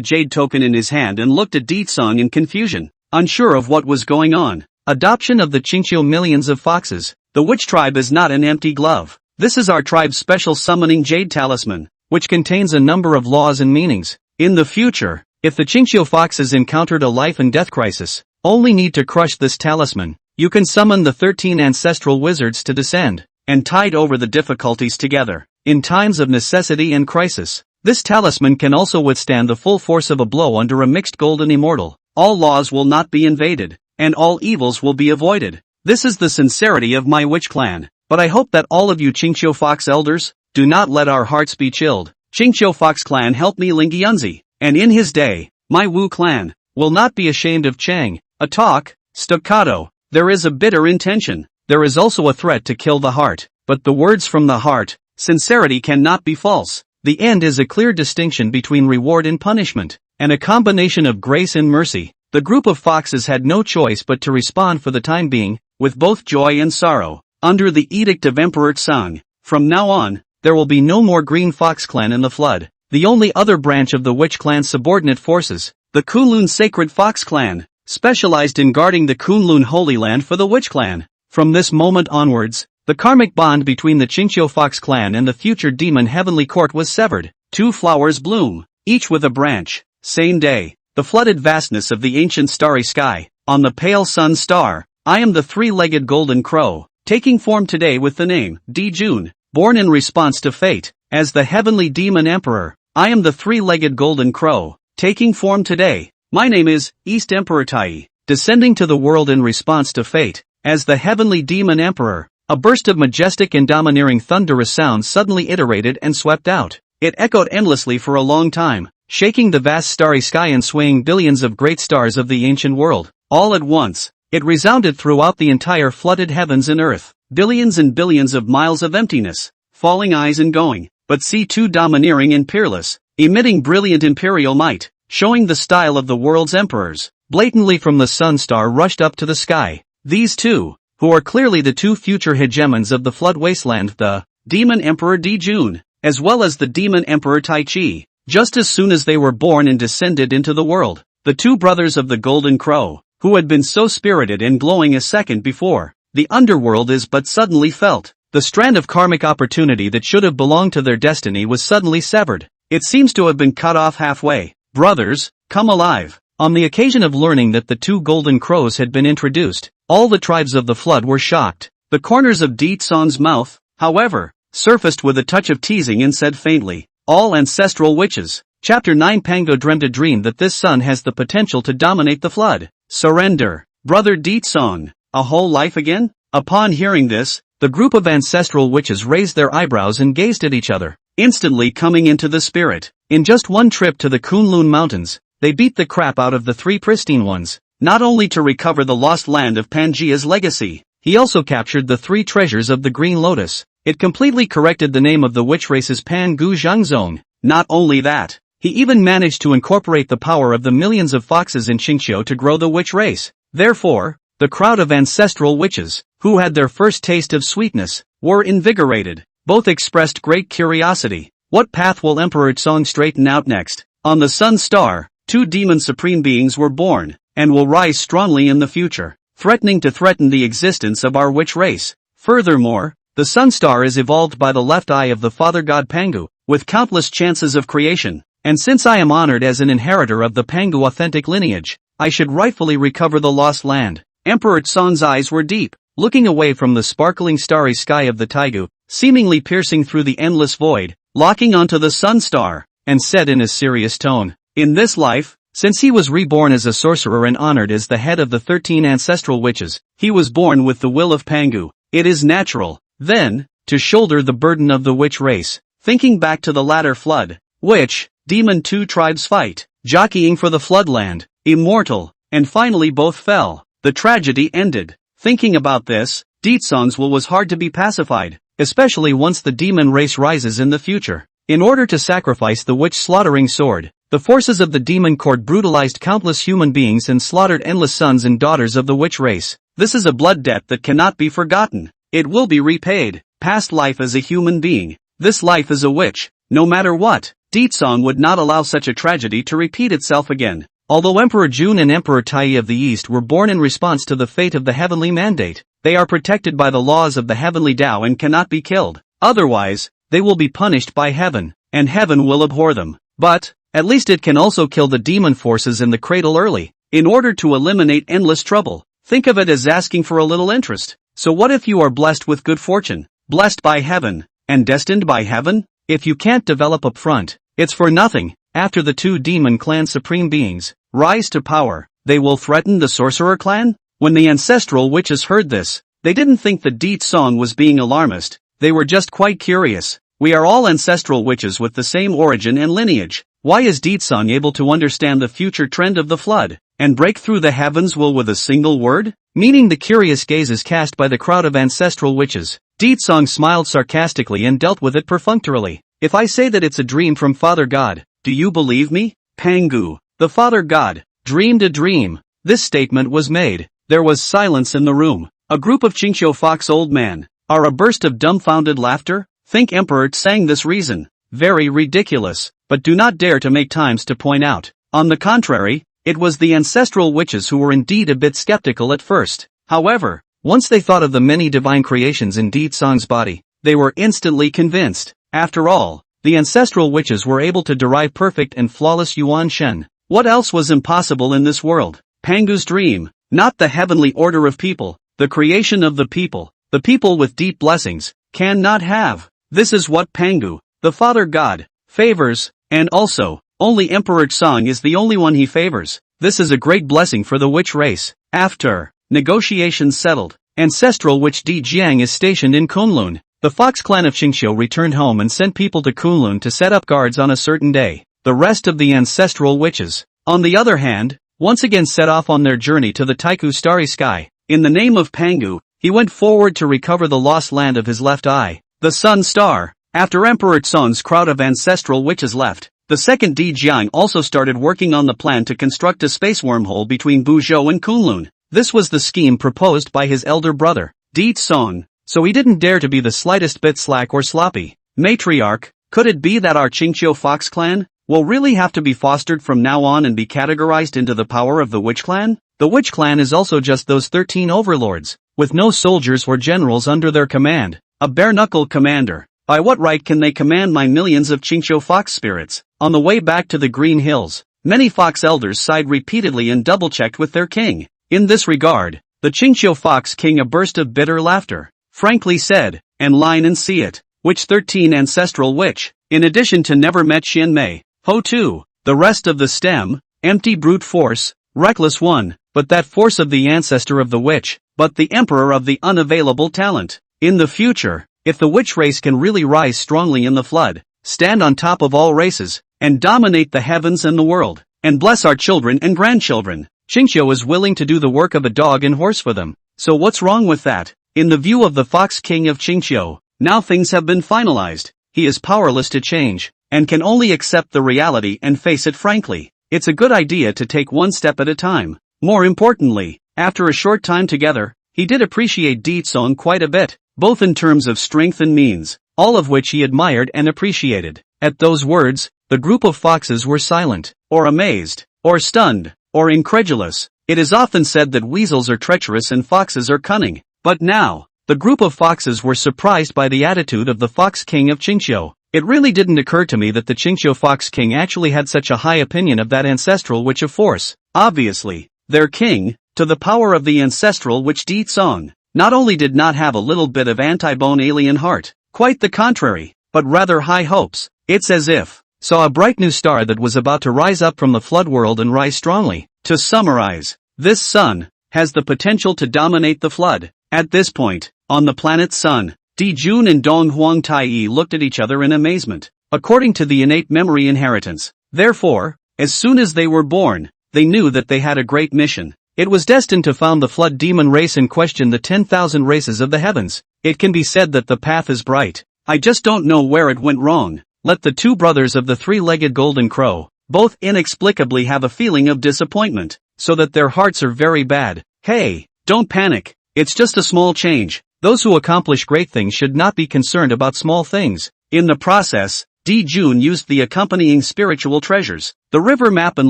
jade token in his hand and looked at Di Song in confusion, unsure of what was going on. Adoption of the Qingqiu millions of foxes. The witch tribe is not an empty glove. This is our tribe's special summoning jade talisman, which contains a number of laws and meanings. In the future, if the Qingqiu foxes encountered a life and death crisis, only need to crush this talisman, you can summon the 13 ancestral wizards to descend, and tide over the difficulties together. In times of necessity and crisis, this talisman can also withstand the full force of a blow under a mixed golden immortal. All laws will not be invaded, and all evils will be avoided. This is the sincerity of my witch clan. But I hope that all of you Qingqiu Fox elders, do not let our hearts be chilled. Qingqiu Fox clan helped me Lingyunzi, and in his day, my Wu clan, will not be ashamed of Chang. A talk, staccato, there is a bitter intention, there is also a threat to kill the heart, but the words from the heart, sincerity cannot be false. The end is a clear distinction between reward and punishment, and a combination of grace and mercy. The group of foxes had no choice but to respond for the time being, with both joy and sorrow. Under the edict of Emperor Tsang, from now on, there will be no more Green Fox clan in the flood. The only other branch of the witch clan's subordinate forces, the Kunlun Sacred Fox clan, specialized in guarding the Kunlun Holy Land for the witch clan. From this moment onwards, the karmic bond between the Qingqiu Fox clan and the future demon heavenly court was severed. 2 flowers bloom, each with a branch. Same day, the flooded vastness of the ancient starry sky, on the pale sun star, I am the 3-legged golden crow. Taking form today with the name, Di Jun, born in response to fate, as the heavenly demon emperor, I am the 3-legged golden crow, taking form today, my name is, East Emperor Tai, descending to the world in response to fate, as the heavenly demon emperor. A burst of majestic and domineering thunderous sound suddenly iterated and swept out. It echoed endlessly for a long time, shaking the vast starry sky and swaying billions of great stars of the ancient world, all at once. It resounded throughout the entire flooded heavens and earth, billions and billions of miles of emptiness, falling eyes and going, but sea too domineering and peerless, emitting brilliant imperial might, showing the style of the world's emperors, blatantly from the sun star rushed up to the sky. These two, who are clearly the 2 future hegemons of the flood wasteland, the demon emperor Di Jun, as well as the demon emperor Tai Chi, just as soon as they were born and descended into the world, the 2 brothers of the golden crow, who had been so spirited and glowing a second before, the underworld is but suddenly felt. The strand of karmic opportunity that should have belonged to their destiny was suddenly severed. It seems to have been cut off halfway. Brothers, come alive. On the occasion of learning that the 2 golden crows had been introduced, all the tribes of the flood were shocked. The corners of Di Tsong's mouth, however, surfaced with a touch of teasing and said faintly, all ancestral witches. Chapter 9. Pango dreamed a dream that this son has the potential to dominate the flood. Surrender, brother Di Tsong, a whole life again? Upon hearing this, the group of ancestral witches raised their eyebrows and gazed at each other, instantly coming into the spirit. In just one trip to the Kunlun Mountains, they beat the crap out of the 3 pristine ones, not only to recover the lost land of Pangea's legacy, he also captured the 3 treasures of the Green Lotus. It completely corrected the name of the witch race's Pan Gu Zhangzong. Not only that, he even managed to incorporate the power of the millions of foxes in Qingqiu to grow the witch race. Therefore, The crowd of ancestral witches, who had their first taste of sweetness, were invigorated. Both expressed great curiosity. What path will Emperor Song straighten out next? On the Sun Star, two demon supreme beings were born, and will rise strongly in the future, threatening the existence of our witch race. Furthermore, the Sun Star is evolved by the left eye of the father god Pangu, with countless chances of creation, and since I am honored as an inheritor of the Pangu authentic lineage, I should rightfully recover the lost land. Emperor Song's eyes were deep, looking away from the sparkling starry sky of the Taigu, seemingly piercing through the endless void, locking onto the Sun Star, and said in a serious tone, "In this life, since he was reborn as a sorcerer and honored as the head of the 13 ancestral witches, he was born with the will of Pangu. It is natural, then, to shoulder the burden of the witch race." Thinking back to the latter flood, witch, demon two tribes fight, jockeying for the floodland, immortal, and finally both fell. The tragedy ended. Thinking about this, Deetsong's will was hard to be pacified, especially once the demon race rises in the future. In order to sacrifice the witch-slaughtering sword, the forces of the demon court brutalized countless human beings and slaughtered endless sons and daughters of the witch race. This is a blood debt that cannot be forgotten. It will be repaid. Past life as a human being, this life as a witch, no matter what. Deetsong would not allow such a tragedy to repeat itself again. Although Emperor Jun and Emperor Tai of the East were born in response to the fate of the heavenly mandate, they are protected by the laws of the heavenly Tao and cannot be killed. Otherwise, they will be punished by heaven, and heaven will abhor them. But, at least it can also kill the demon forces in the cradle early, in order to eliminate endless trouble. Think of it as asking for a little interest. So what if you are blessed with good fortune, blessed by heaven, and destined by heaven? If you can't develop up front, it's for nothing. After the two demon clan supreme beings rise to power, they will threaten the sorcerer clan? When the ancestral witches heard this, they didn't think that Deetsong was being alarmist, they were just quite curious. We are all ancestral witches with the same origin and lineage. Why is Deetsong able to understand the future trend of the flood, and break through the heavens will with a single word? Meaning the curious gazes cast by the crowd of ancestral witches. Deetsong smiled sarcastically and dealt with it perfunctorily. If I say that it's a dream from Father God, do you believe me? Pangu, the Father God, dreamed a dream. This statement was made. There was silence in the room. A group of Qingqiu Fox old man. Are a burst of dumbfounded laughter? Think Emperor sang this reason. Very ridiculous, but do not dare to make times to point out. On the contrary, it was the ancestral witches who were indeed a bit skeptical at first. However, once they thought of the many divine creations in Deetsong's body, they were instantly convinced. After all, the ancestral witches were able to derive perfect and flawless Yuan Shen. What else was impossible in this world? Pangu's dream, not the heavenly order of people, the creation of the people with deep blessings, cannot have. This is what Pangu, the Father God, favors, and also, only Emperor Song is the only one he favors. This is a great blessing for the witch race. After negotiations settled, ancestral witch Di Jiang is stationed in Kunlun. The Fox clan of Qingqiu returned home and sent people to Kunlun to set up guards on a certain day. The rest of the ancestral witches, on the other hand, once again set off on their journey to the Taiku starry sky. In the name of Pangu, he went forward to recover the lost land of his left eye, the Sun Star. After Emperor Song's crowd of ancestral witches left, the second Di Jiang also started working on the plan to construct a space wormhole between Buzhou and Kunlun. This was the scheme proposed by his elder brother, Deetsong. So he didn't dare to be the slightest bit slack or sloppy. Matriarch, could it be that our Qingqiu Fox clan will really have to be fostered from now on and be categorized into the power of the witch clan? The witch clan is also just those 13 overlords, with no soldiers or generals under their command, a bare-knuckle commander. By what right can they command my millions of Qingqiu Fox spirits? On the way back to the Green Hills, many Fox elders sighed repeatedly and double-checked with their king. In this regard, the Qingqiu Fox king a burst of bitter laughter. Frankly said, and line and see it, which 13 ancestral witch, in addition to never met Xian Mei, Ho Tu, the rest of the stem, empty brute force, reckless one, but that force of the ancestor of the witch, but the emperor of the unavailable talent. In the future, if the witch race can really rise strongly in the flood, stand on top of all races, and dominate the heavens and the world, and bless our children and grandchildren, Qingqiu is willing to do the work of a dog and horse for them. So what's wrong with that? In the view of the Fox King of Qingqiu, now things have been finalized. He is powerless to change, and can only accept the reality and face it frankly. It's a good idea to take one step at a time. More importantly, After a short time together, he did appreciate Di-tsong quite a bit, both in terms of strength and means, all of which he admired and appreciated. At those words, the group of foxes were silent, or amazed, or stunned, or incredulous. It is often said that weasels are treacherous and foxes are cunning, but now, the group of foxes were surprised by the attitude of the Fox King of Qingqiu. It really didn't occur to me that the Qingqiu Fox King actually had such a high opinion of that ancestral witch of force. Obviously, their king, to the power of the ancestral witch Di-tsong, not only did not have a little bit of anti-bone alien heart, quite the contrary, but rather high hopes. It's as if saw a bright new star that was about to rise up from the flood world and rise strongly. To summarize, this sun has the potential to dominate the flood. At this point, on the planet Sun, Di-jun and Dong Huang Tai looked at each other in amazement. According to the innate memory inheritance, therefore, as soon as they were born, they knew that they had a great mission. It was destined to found the flood demon race and question the 10,000 races of the heavens. It can be said that the path is bright. I just don't know where it went wrong. Let the two brothers of the three-legged golden crow both inexplicably have a feeling of disappointment, so that their hearts are very bad. Hey, don't panic. It's just a small change. Those who accomplish great things should not be concerned about small things. In the process, Di-jun used the accompanying spiritual treasures, the river map and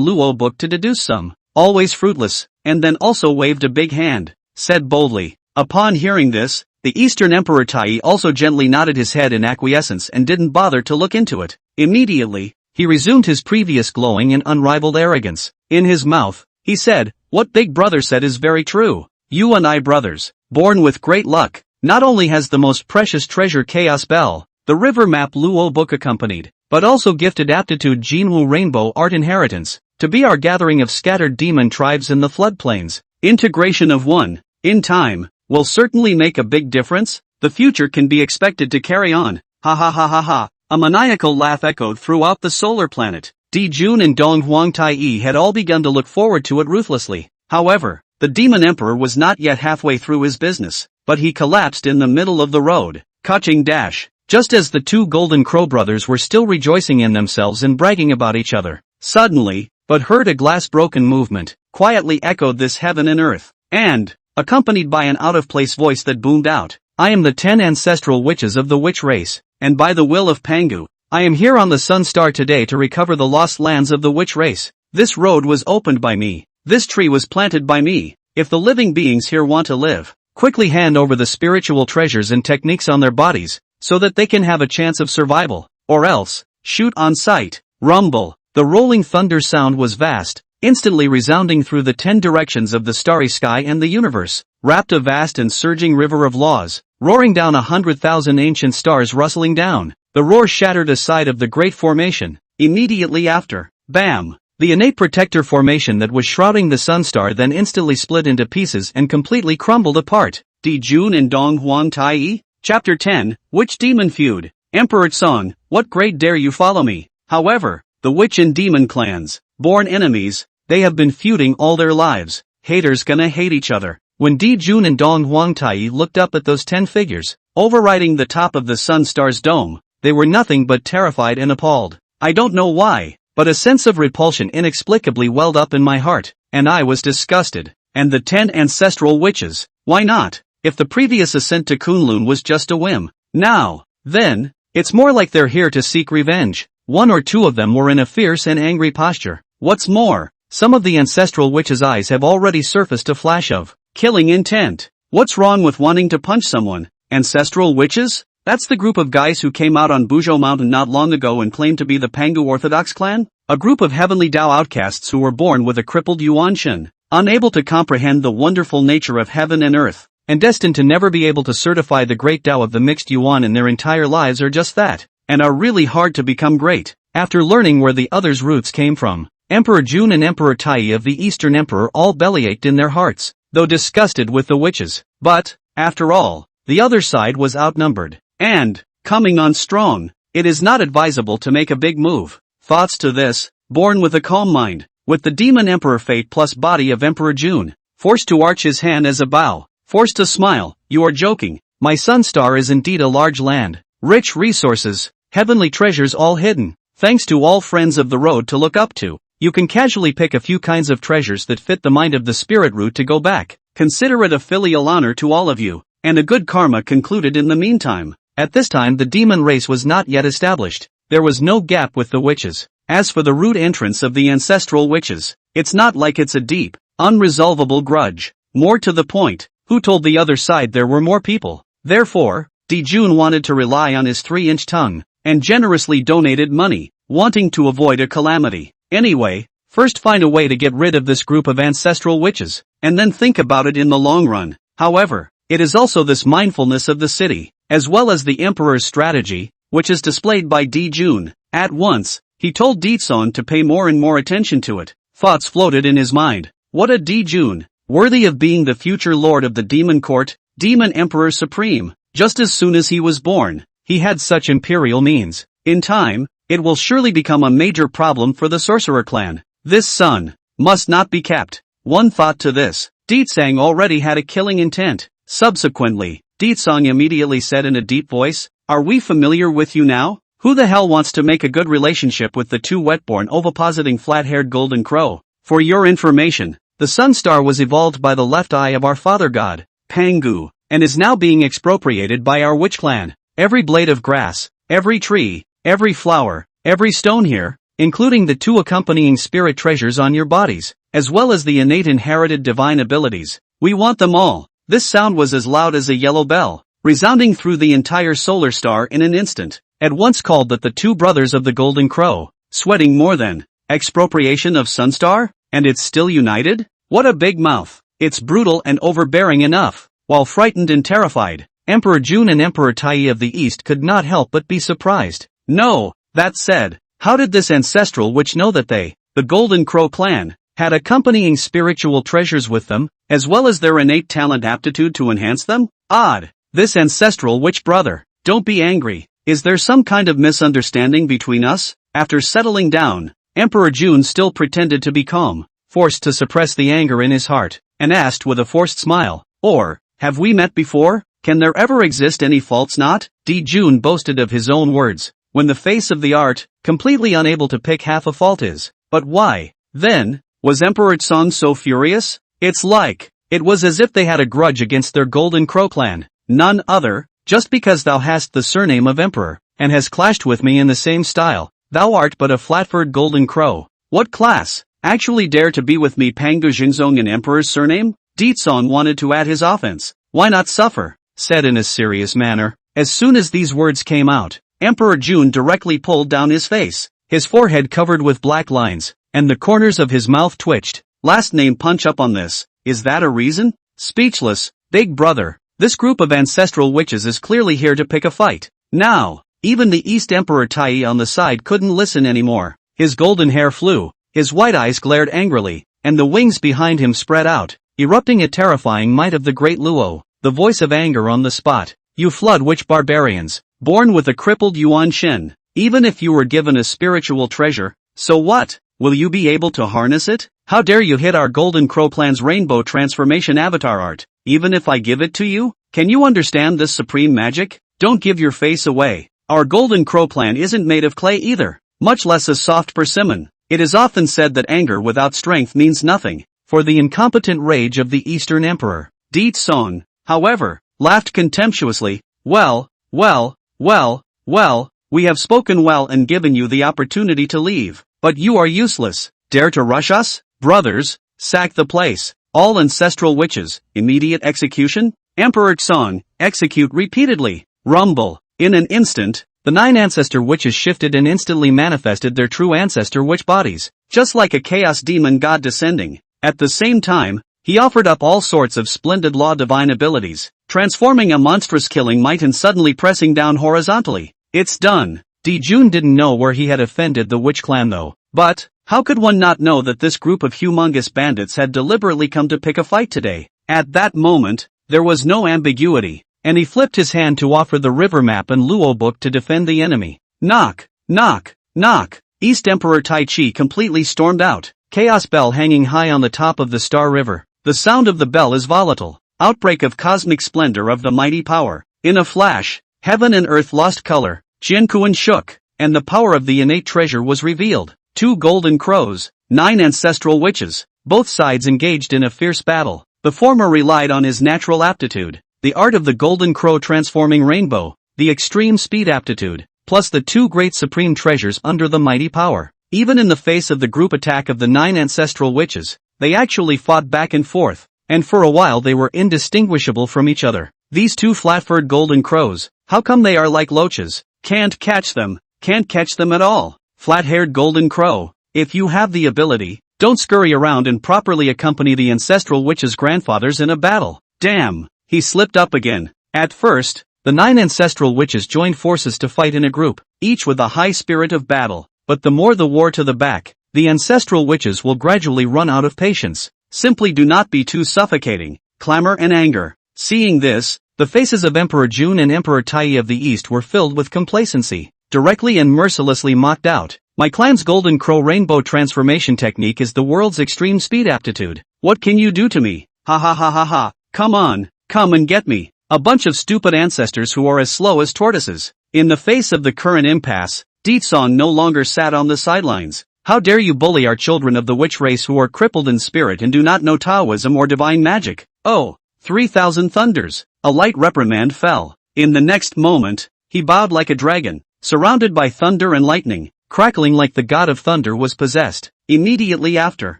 Luo book to deduce some, always fruitless, and then also waved a big hand, said boldly. Upon hearing this, the Eastern Emperor Tai also gently nodded his head in acquiescence and didn't bother to look into it. Immediately, he resumed his previous glowing and unrivaled arrogance. In his mouth, he said, "What Big Brother said is very true. You and I brothers, born with great luck, not only has the most precious treasure Chaos Bell, the river map Luo book accompanied, but also gifted aptitude Jinwu rainbow art inheritance, to be our gathering of scattered demon tribes in the floodplains. Integration of one, in time, will certainly make a big difference. The future can be expected to carry on. Ha ha ha ha ha." A maniacal laugh echoed throughout the solar planet. Di-jun and Dong Huang Tai had all begun to look forward to it ruthlessly. However, the demon emperor was not yet halfway through his business, but he collapsed in the middle of the road. Kaching dash. Just as the two Golden Crow brothers were still rejoicing in themselves and bragging about each other, suddenly, but heard a glass-broken movement, quietly echoed this heaven and earth, and, accompanied by an out-of-place voice that boomed out, "I am the 10 ancestral witches of the witch race, and by the will of Pangu, I am here on the Sun Star today to recover the lost lands of the witch race. This road was opened by me. This tree was planted by me. If the living beings here want to live, quickly hand over the spiritual treasures and techniques on their bodies, so that they can have a chance of survival, or else, shoot on sight." Rumble. The rolling thunder sound was vast, instantly resounding through the 10 directions of the starry sky and the universe, wrapped a vast and surging river of laws, roaring down 100,000 ancient stars rustling down. The roar shattered a side of the great formation. Immediately after, bam! The innate protector formation that was shrouding the sun star then instantly split into pieces and completely crumbled apart. Di-jun and Dong Huang Tai? Chapter 10, Witch Demon Feud. Emperor Tsong, what grade dare you follow me? However, the witch and demon clans, born enemies, they have been feuding all their lives. Haters gonna hate each other. When Di-jun and Dong Huang Tai looked up at those 10 figures, overriding the top of the sun star's dome, they were nothing but terrified and appalled. I don't know why, but a sense of repulsion inexplicably welled up in my heart, and I was disgusted. And the 10 ancestral witches, why not? If the previous ascent to Kunlun was just a whim, now, then, it's more like they're here to seek revenge. One or two of them were in a fierce and angry posture. What's more, some of the ancestral witches' eyes have already surfaced a flash of killing intent. What's wrong with wanting to punch someone? Ancestral witches? That's the group of guys who came out on Buzhou Mountain not long ago and claimed to be the Pangu Orthodox clan? A group of heavenly Dao outcasts who were born with a crippled Yuan Shen, unable to comprehend the wonderful nature of heaven and earth, and destined to never be able to certify the great Dao of the mixed Yuan in their entire lives are just that, and are really hard to become great. After learning where the others' roots came from, Emperor Jun and Emperor Tai of the Eastern Emperor all bellyached in their hearts, though disgusted with the witches. But, after all, the other side was outnumbered. And, coming on strong, it is not advisable to make a big move. Thoughts to this, born with a calm mind, with the demon emperor fate plus body of Emperor Jun, forced to arch his hand as a bow, forced to smile. You are joking. My sun star is indeed a large land, rich resources, heavenly treasures all hidden, thanks to all friends of the road to look up to. You can casually pick a few kinds of treasures that fit the mind of the spirit root to go back. Consider it a filial honor to all of you, and a good karma concluded in the meantime. At this time the demon race was not yet established. There was no gap with the witches. As for the root entrance of the ancestral witches, it's not like it's a deep, unresolvable grudge. More to the point, who told the other side there were more people? Therefore, Jun wanted to rely on his 3-inch tongue, and generously donated money, wanting to avoid a calamity. Anyway, first find a way to get rid of this group of ancestral witches, and then think about it in the long run. However, it is also this mindfulness of the city, as well as the emperor's strategy, which is displayed by Jun. At once, he told Ditsong to pay more and more attention to it. Thoughts floated in his mind. What a Jun, worthy of being the future lord of the demon court, demon emperor supreme. Just as soon as he was born, he had such imperial means. In time, it will surely become a major problem for the sorcerer clan. This son must not be kept. One thought to this. Ditsang already had a killing intent. Subsequently, Ditsang immediately said in a deep voice, "Are we familiar with you now? Who the hell wants to make a good relationship with the two wetborn ovipositing flat-haired golden crow? For your information, the sun star was evolved by the left eye of our father god, Pangu, and is now being expropriated by our witch clan. Every blade of grass, every tree, every flower, every stone here, including the 2 accompanying spirit treasures on your bodies, as well as the innate inherited divine abilities. We want them all." This sound was as loud as a yellow bell, resounding through the entire solar star in an instant. At once called that the 2 brothers of the Golden Crow, sweating more than expropriation of Sunstar, and it's still united? What a big mouth. It's brutal and overbearing enough. While frightened and terrified, Emperor Jun and Emperor Tai of the East could not help but be surprised. No, that said, how did this ancestral witch know that they, the Golden Crow clan, had accompanying spiritual treasures with them, as well as their innate talent aptitude to enhance them? Odd. This ancestral witch brother, don't be angry. Is there some kind of misunderstanding between us? After settling down, Emperor Jun still pretended to be calm, forced to suppress the anger in his heart, and asked with a forced smile, "Or, have we met before? Can there ever exist any faults not?" Jun boasted of his own words, when the face of the art, completely unable to pick half a fault is. But why, then, was Emperor Song so furious? It was as if they had a grudge against their Golden Crow clan. None other. Just because thou hast the surname of emperor, and has clashed with me in the same style, thou art but a flat-furred golden crow. What class, actually dare to be with me Pangu Jinzong in emperor's surname? Ditsong wanted to add his offense. Why not suffer? Said in a serious manner. As soon as these words came out, Emperor Jun directly pulled down his face, his forehead covered with black lines, and the corners of his mouth twitched. Last name punch up on this. Is that a reason? Speechless, big brother. This group of ancestral witches is clearly here to pick a fight. Now, even the East Emperor Tai on the side couldn't listen anymore. His golden hair flew, his white eyes glared angrily, and the wings behind him spread out, erupting a terrifying might of the great Luo, the voice of anger on the spot. You flood witch barbarians, born with a crippled Yuan Shen. Even if you were given a spiritual treasure, so what? Will you be able to harness it? How dare you hit our Golden Crow clan's rainbow transformation avatar art? Even if I give it to you? Can you understand this supreme magic? Don't give your face away. Our Golden Crow clan isn't made of clay either, much less a soft persimmon. It is often said that anger without strength means nothing. For the incompetent rage of the Eastern Emperor, Ditsong, however, laughed contemptuously. Well, we have spoken well and given you the opportunity to leave, but you are useless. Dare to rush us? Brothers, sack the place. All ancestral witches, immediate execution? Emperor Song, execute repeatedly. Rumble. In an instant, the 9 ancestor witches shifted and instantly manifested their true ancestor witch bodies, just like a chaos demon god descending. At the same time, he offered up all sorts of splendid law divine abilities, transforming a monstrous killing might and suddenly pressing down horizontally. It's done. Jun didn't know where he had offended the witch clan though. But, how could one not know that this group of humongous bandits had deliberately come to pick a fight today? At that moment, there was no ambiguity, and he flipped his hand to offer the river map and Luo book to defend the enemy. Knock, knock, knock. East Emperor Tai Chi completely stormed out, chaos bell hanging high on the top of the Star River. The sound of the bell is volatile, outbreak of cosmic splendor of the mighty power. In a flash, heaven and earth lost color, Jianquan shook, and the power of the innate treasure was revealed. 2 golden crows, 9 ancestral witches. Both sides engaged in a fierce battle. The former relied on his natural aptitude, the art of the golden crow transforming rainbow, the extreme speed aptitude, plus the 2 great supreme treasures under the mighty power. Even in the face of the group attack of the 9 ancestral witches, they actually fought back and forth, and for a while they were indistinguishable from each other. These 2 flat-furred golden crows, how come they are like loaches? Can't catch them at all. Flat-haired golden crow, if you have the ability, don't scurry around and properly accompany the ancestral witches' grandfathers in a battle. Damn, he slipped up again. At first, the 9 ancestral witches joined forces to fight in a group, each with a high spirit of battle, but the more the war to the back, the ancestral witches will gradually run out of patience. Simply do not be too suffocating. Clamor and anger. Seeing this, the faces of Emperor June and Emperor Tai of the East were filled with complacency, directly and mercilessly mocked out. My clan's golden crow rainbow transformation technique is the world's extreme speed aptitude. What can you do to me? Ha ha ha ha ha. Come on, come and get me. A bunch of stupid ancestors who are as slow as tortoises. In the face of the current impasse, Deetsong no longer sat on the sidelines. How dare you bully our children of the witch race who are crippled in spirit and do not know Taoism or divine magic? Oh, 3,000 thunders. A light reprimand fell. In the next moment, he bowed like a dragon, surrounded by thunder and lightning, crackling like the god of thunder was possessed. Immediately after,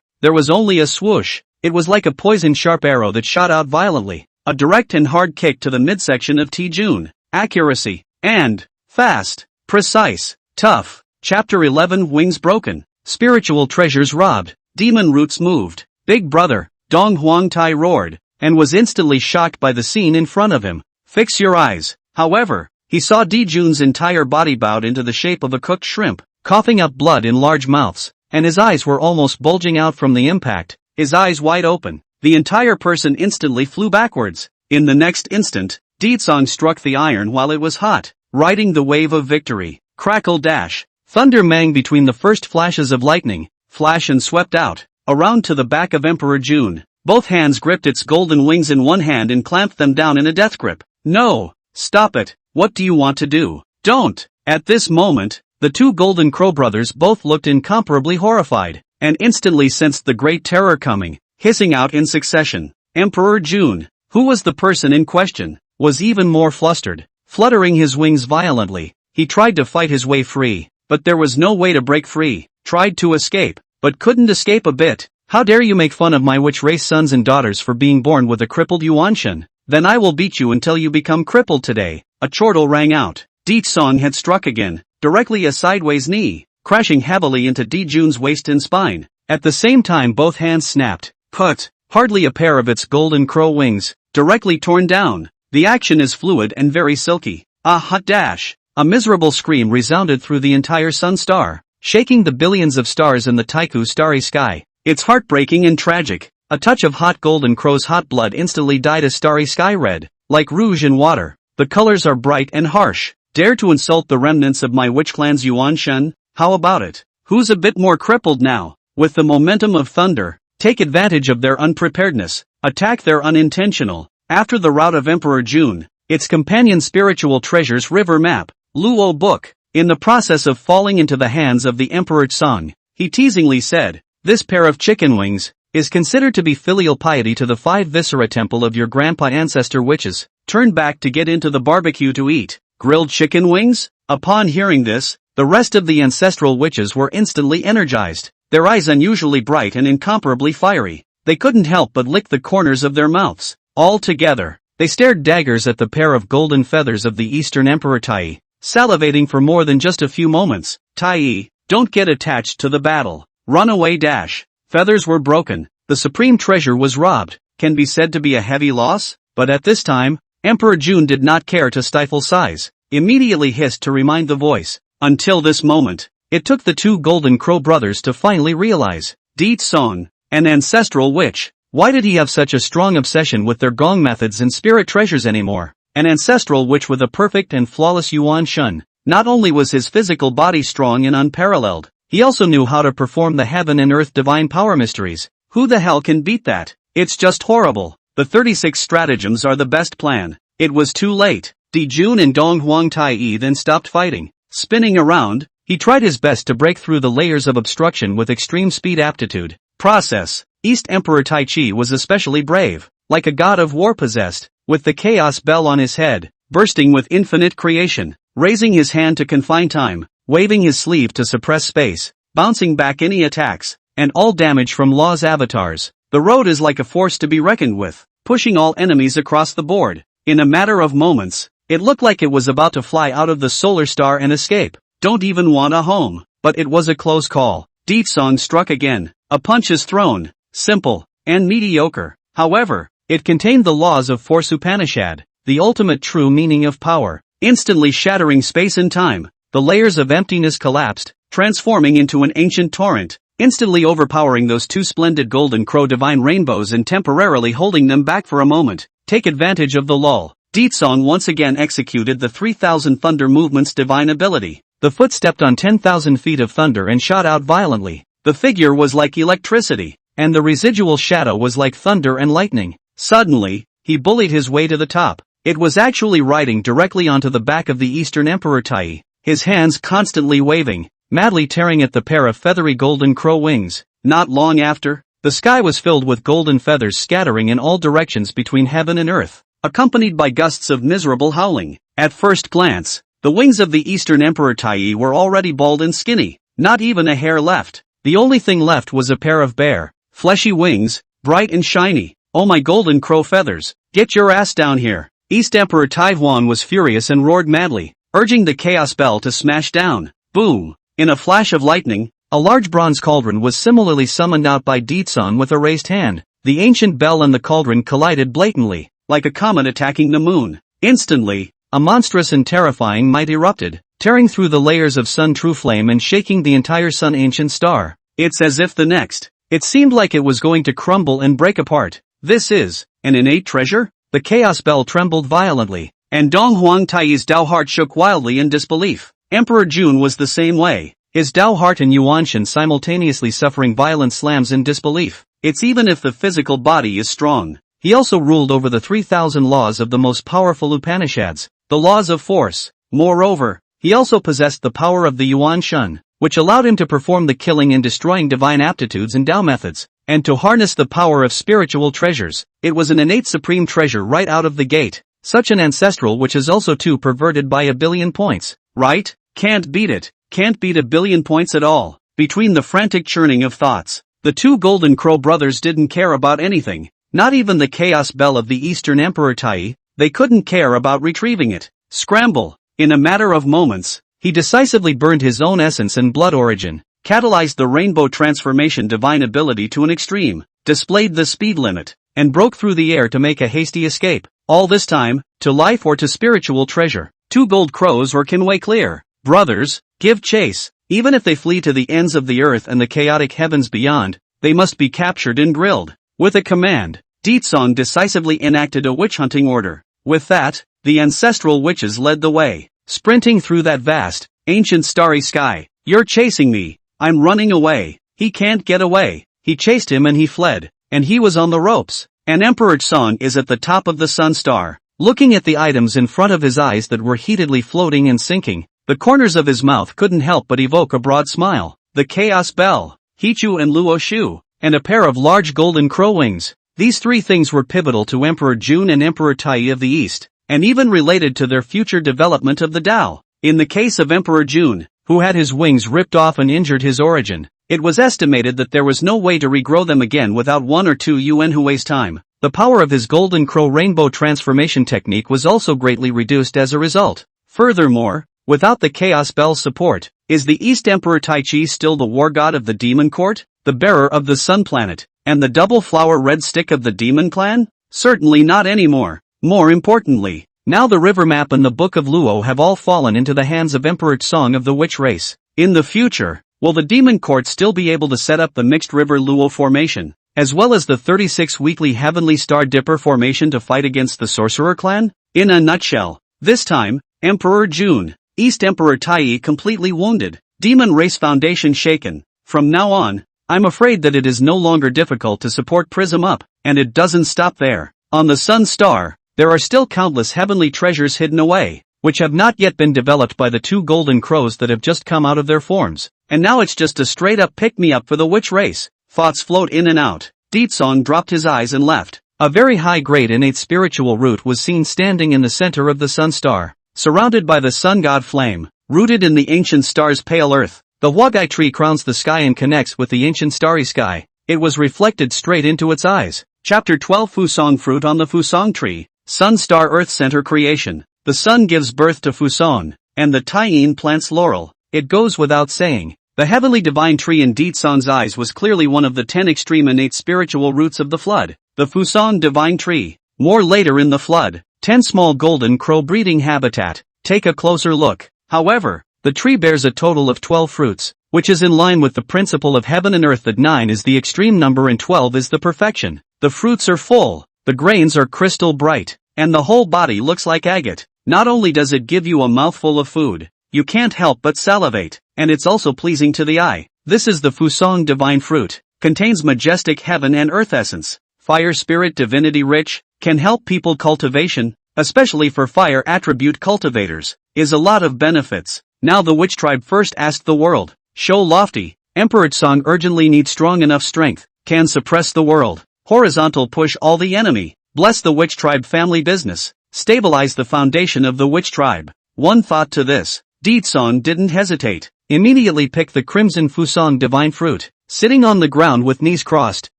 there was only a swoosh. It was like a poison-sharp arrow that shot out violently. A direct and hard kick to the midsection of T-June. Accuracy. And fast. Precise. Tough. Chapter 11 Wings broken. Spiritual treasures robbed. Demon roots moved. Big brother, Dong Huang Tai roared, and was instantly shocked by the scene in front of him. Fix your eyes. However, he saw Di-Jun's entire body bowed into the shape of a cooked shrimp, coughing up blood in large mouths, and his eyes were almost bulging out from the impact, his eyes wide open. The entire person instantly flew backwards. In the next instant, Deetsong struck the iron while it was hot, riding the wave of victory. Crackle dash. Thunder mang between the first flashes of lightning, flash and swept out, around to the back of Emperor June. Both hands gripped its golden wings in one hand and clamped them down in a death grip. No! Stop it! What do you want to do? Don't! At this moment, the 2 golden crow brothers both looked incomparably horrified, and instantly sensed the great terror coming, hissing out in succession. Emperor June, who was the person in question, was even more flustered, fluttering his wings violently. He tried to fight his way free, but there was no way to break free. Tried to escape, but couldn't escape a bit. How dare you make fun of my witch race sons and daughters for being born with a crippled Yuanshan? Then I will beat you until you become crippled today. A chortle rang out. Deetsong had struck again, directly a sideways knee, crashing heavily into Di-Jun's waist and spine. At the same time both hands snapped, put, hardly a pair of its golden crow wings, directly torn down. The action is fluid and very silky. Ah hot dash. A miserable scream resounded through the entire sun star, shaking the billions of stars in the Taiku starry sky. It's heartbreaking and tragic. A touch of hot golden crow's hot blood instantly dyed a starry sky red, like rouge in water. The colors are bright and harsh. Dare to insult the remnants of my witch clan's Yuanshan? How about it? Who's a bit more crippled now? With the momentum of thunder, take advantage of their unpreparedness, attack their unintentional. After the rout of Emperor June, its companion spiritual treasures river map, Luo book. In the process of falling into the hands of the Emperor Tsang, he teasingly said, "This pair of chicken wings is considered to be filial piety to the 5 viscera temple of your grandpa ancestor witches. Turn back to get into the barbecue to eat grilled chicken wings." Upon hearing this, the rest of the ancestral witches were instantly energized, their eyes unusually bright and incomparably fiery. They couldn't help but lick the corners of their mouths. All together, they stared daggers at the pair of golden feathers of the Eastern Emperor Tai, salivating for more than just a few moments. Tai, don't get attached to the battle. Run away dash. Feathers were broken. The supreme treasure was robbed. Can be said to be a heavy loss? But at this time, Emperor June did not care to stifle sighs. Immediately hissed to remind the voice. Until this moment, it took the 2 golden crow brothers to finally realize. Deetsong, an ancestral witch. Why did he have such a strong obsession with their gong methods and spirit treasures anymore? An ancestral witch with a perfect and flawless Yuan Shun. Not only was his physical body strong and unparalleled, he also knew how to perform the heaven and earth divine power mysteries. Who the hell can beat that? It's just horrible. The 36 stratagems are the best plan. It was too late. Di-Jun and Dong Huang Tai then stopped fighting. Spinning around, He tried his best to break through the layers of obstruction with extreme speed aptitude. Process. East Emperor Taichi was especially brave, like a god of war possessed, with the chaos bell on his head, bursting with infinite creation, raising his hand to confine time, waving his sleeve to suppress space, bouncing back any attacks, and all damage from Law's avatars. The road is like a force to be reckoned with, pushing all enemies across the board. In a matter of moments, it looked like it was about to fly out of the solar star and escape. Don't even want a home. But it was a close call. Deepsong struck again. A punch is thrown. Simple. And mediocre. However, it contained the laws of Force Upanishad, the ultimate true meaning of power. Instantly shattering space and time, the layers of emptiness collapsed, transforming into an ancient torrent, instantly overpowering those two splendid golden crow divine rainbows and temporarily holding them back for a moment. Take advantage of the lull. Deepsong once again executed the 3000 thunder movement's divine ability. The foot stepped on 10,000 feet of thunder and shot out violently. The figure was like electricity, and the residual shadow was like thunder and lightning. Suddenly, he bullied his way to the top. It was actually riding directly onto the back of the Eastern Emperor Tai, his hands constantly waving, madly tearing at the pair of feathery golden crow wings. Not long after, the sky was filled with golden feathers scattering in all directions between heaven and earth, accompanied by gusts of miserable howling. At first glance, the wings of the Eastern Emperor Tai were already bald and skinny, not even a hair left. The only thing left was a pair of bare, fleshy wings, bright and shiny. Oh my golden crow feathers, get your ass down here. East Emperor Taiwan was furious and roared madly, urging the chaos bell to smash down. Boom! In a flash of lightning, a large bronze cauldron was similarly summoned out by Deepsong with a raised hand. The ancient bell and the cauldron collided blatantly, like a comet attacking the moon. Instantly, a monstrous and terrifying might erupted, tearing through the layers of sun true flame and shaking the entire sun ancient star. It's as if it seemed like it was going to crumble and break apart. This is an innate treasure? The chaos bell trembled violently, and Dong Huang Tai's Dao heart shook wildly in disbelief. Emperor Jun was the same way, his Dao heart and Yuanshan simultaneously suffering violent slams in disbelief. It's even if the physical body is strong. He also ruled over the 3000 laws of the most powerful Upanishads, the laws of force. Moreover, he also possessed the power of the Yuanshan, which allowed him to perform the killing and destroying divine aptitudes and Dao methods, and to harness the power of spiritual treasures. It was an innate supreme treasure right out of the gate, such an ancestral which is also too perverted by 1 billion points, right? Can't beat it, can't beat 1 billion points at all. Between the frantic churning of thoughts, the two Golden Crow brothers didn't care about anything, not even the chaos bell of the Eastern Emperor Tai. They couldn't care about retrieving it. Scramble! In a matter of moments, he decisively burned his own essence and blood origin, catalyzed the rainbow transformation divine ability to an extreme, displayed the speed limit, and broke through the air to make a hasty escape. All this time, to life or to spiritual treasure. Two gold crows or Kinway clear. Brothers, give chase. Even if they flee to the ends of the earth and the chaotic heavens beyond, they must be captured and grilled. With a command, Deepsong decisively enacted a witch-hunting order. With that, the ancestral witches led the way, sprinting through that vast, ancient starry sky. You're chasing me. I'm running away. He can't get away. He chased him and he fled, and he was on the ropes. And Emperor Song is at the top of the sun star, looking at the items in front of his eyes that were heatedly floating and sinking. The corners of his mouth couldn't help but evoke a broad smile. The chaos bell, Hichu and Luo Shu, and a pair of large golden crow wings. These three things were pivotal to Emperor Jun and Emperor Tai of the East, and even related to their future development of the Tao. In the case of Emperor Jun, who had his wings ripped off and injured his origin, it was estimated that there was no way to regrow them again without 1 or 2 Yuanhui's time. The power of his golden crow rainbow transformation technique was also greatly reduced as a result. Furthermore, without the chaos bell's support, is the East Emperor Taichi still the war god of the demon court, the bearer of the sun planet, and the double flower red stick of the demon clan? Certainly not anymore. More importantly, now the river map and the Book of Luo have all fallen into the hands of Emperor Song of the witch race. In the future, will the demon court still be able to set up the mixed river Luo formation, as well as the 36 weekly heavenly star dipper formation to fight against the sorcerer clan? In a nutshell, this time, Emperor Jun, East Emperor Tai completely wounded, demon race foundation shaken. From now on, I'm afraid that it is no longer difficult to support Prism Up, and it doesn't stop there. On the Sun Star, there are still countless heavenly treasures hidden away, which have not yet been developed by the two golden crows that have just come out of their forms. And now it's just a straight-up pick-me-up for the witch race. Thoughts float in and out. Deetsong dropped his eyes and left. A very high-grade innate spiritual root was seen standing in the center of the sun star, surrounded by the sun god flame, rooted in the ancient star's pale earth. The huagai tree crowns the sky and connects with the ancient starry sky. It was reflected straight into its eyes. Chapter 12 Fusong Fruit on the Fusong Tree. Sun Star Earth Center Creation. The sun gives birth to Fusong, and the Taiyin plants laurel. It goes without saying. The heavenly divine tree in Deetsong's eyes was clearly one of the 10 extreme innate spiritual roots of the flood. The Fusong divine tree. More later in the flood. 10 small golden crow breeding habitat. Take a closer look. However, the tree bears a total of 12 fruits, which is in line with the principle of heaven and earth that 9 is the extreme number and 12 is the perfection. The fruits are full, the grains are crystal bright, and the whole body looks like agate. Not only does it give you a mouthful of food, you can't help but salivate, and it's also pleasing to the eye. This is the Fusong divine fruit, contains majestic heaven and earth essence, fire spirit divinity rich, can help people cultivation, especially for fire attribute cultivators, is a lot of benefits. Now the witch tribe first asked the world, show lofty, Emperor Tsong urgently needs strong enough strength, can suppress the world, horizontal push all the enemy, bless the witch tribe family business, stabilize the foundation of the witch tribe. One thought to this, Deetsong didn't hesitate, immediately picked the crimson Fusong divine fruit, sitting on the ground with knees crossed,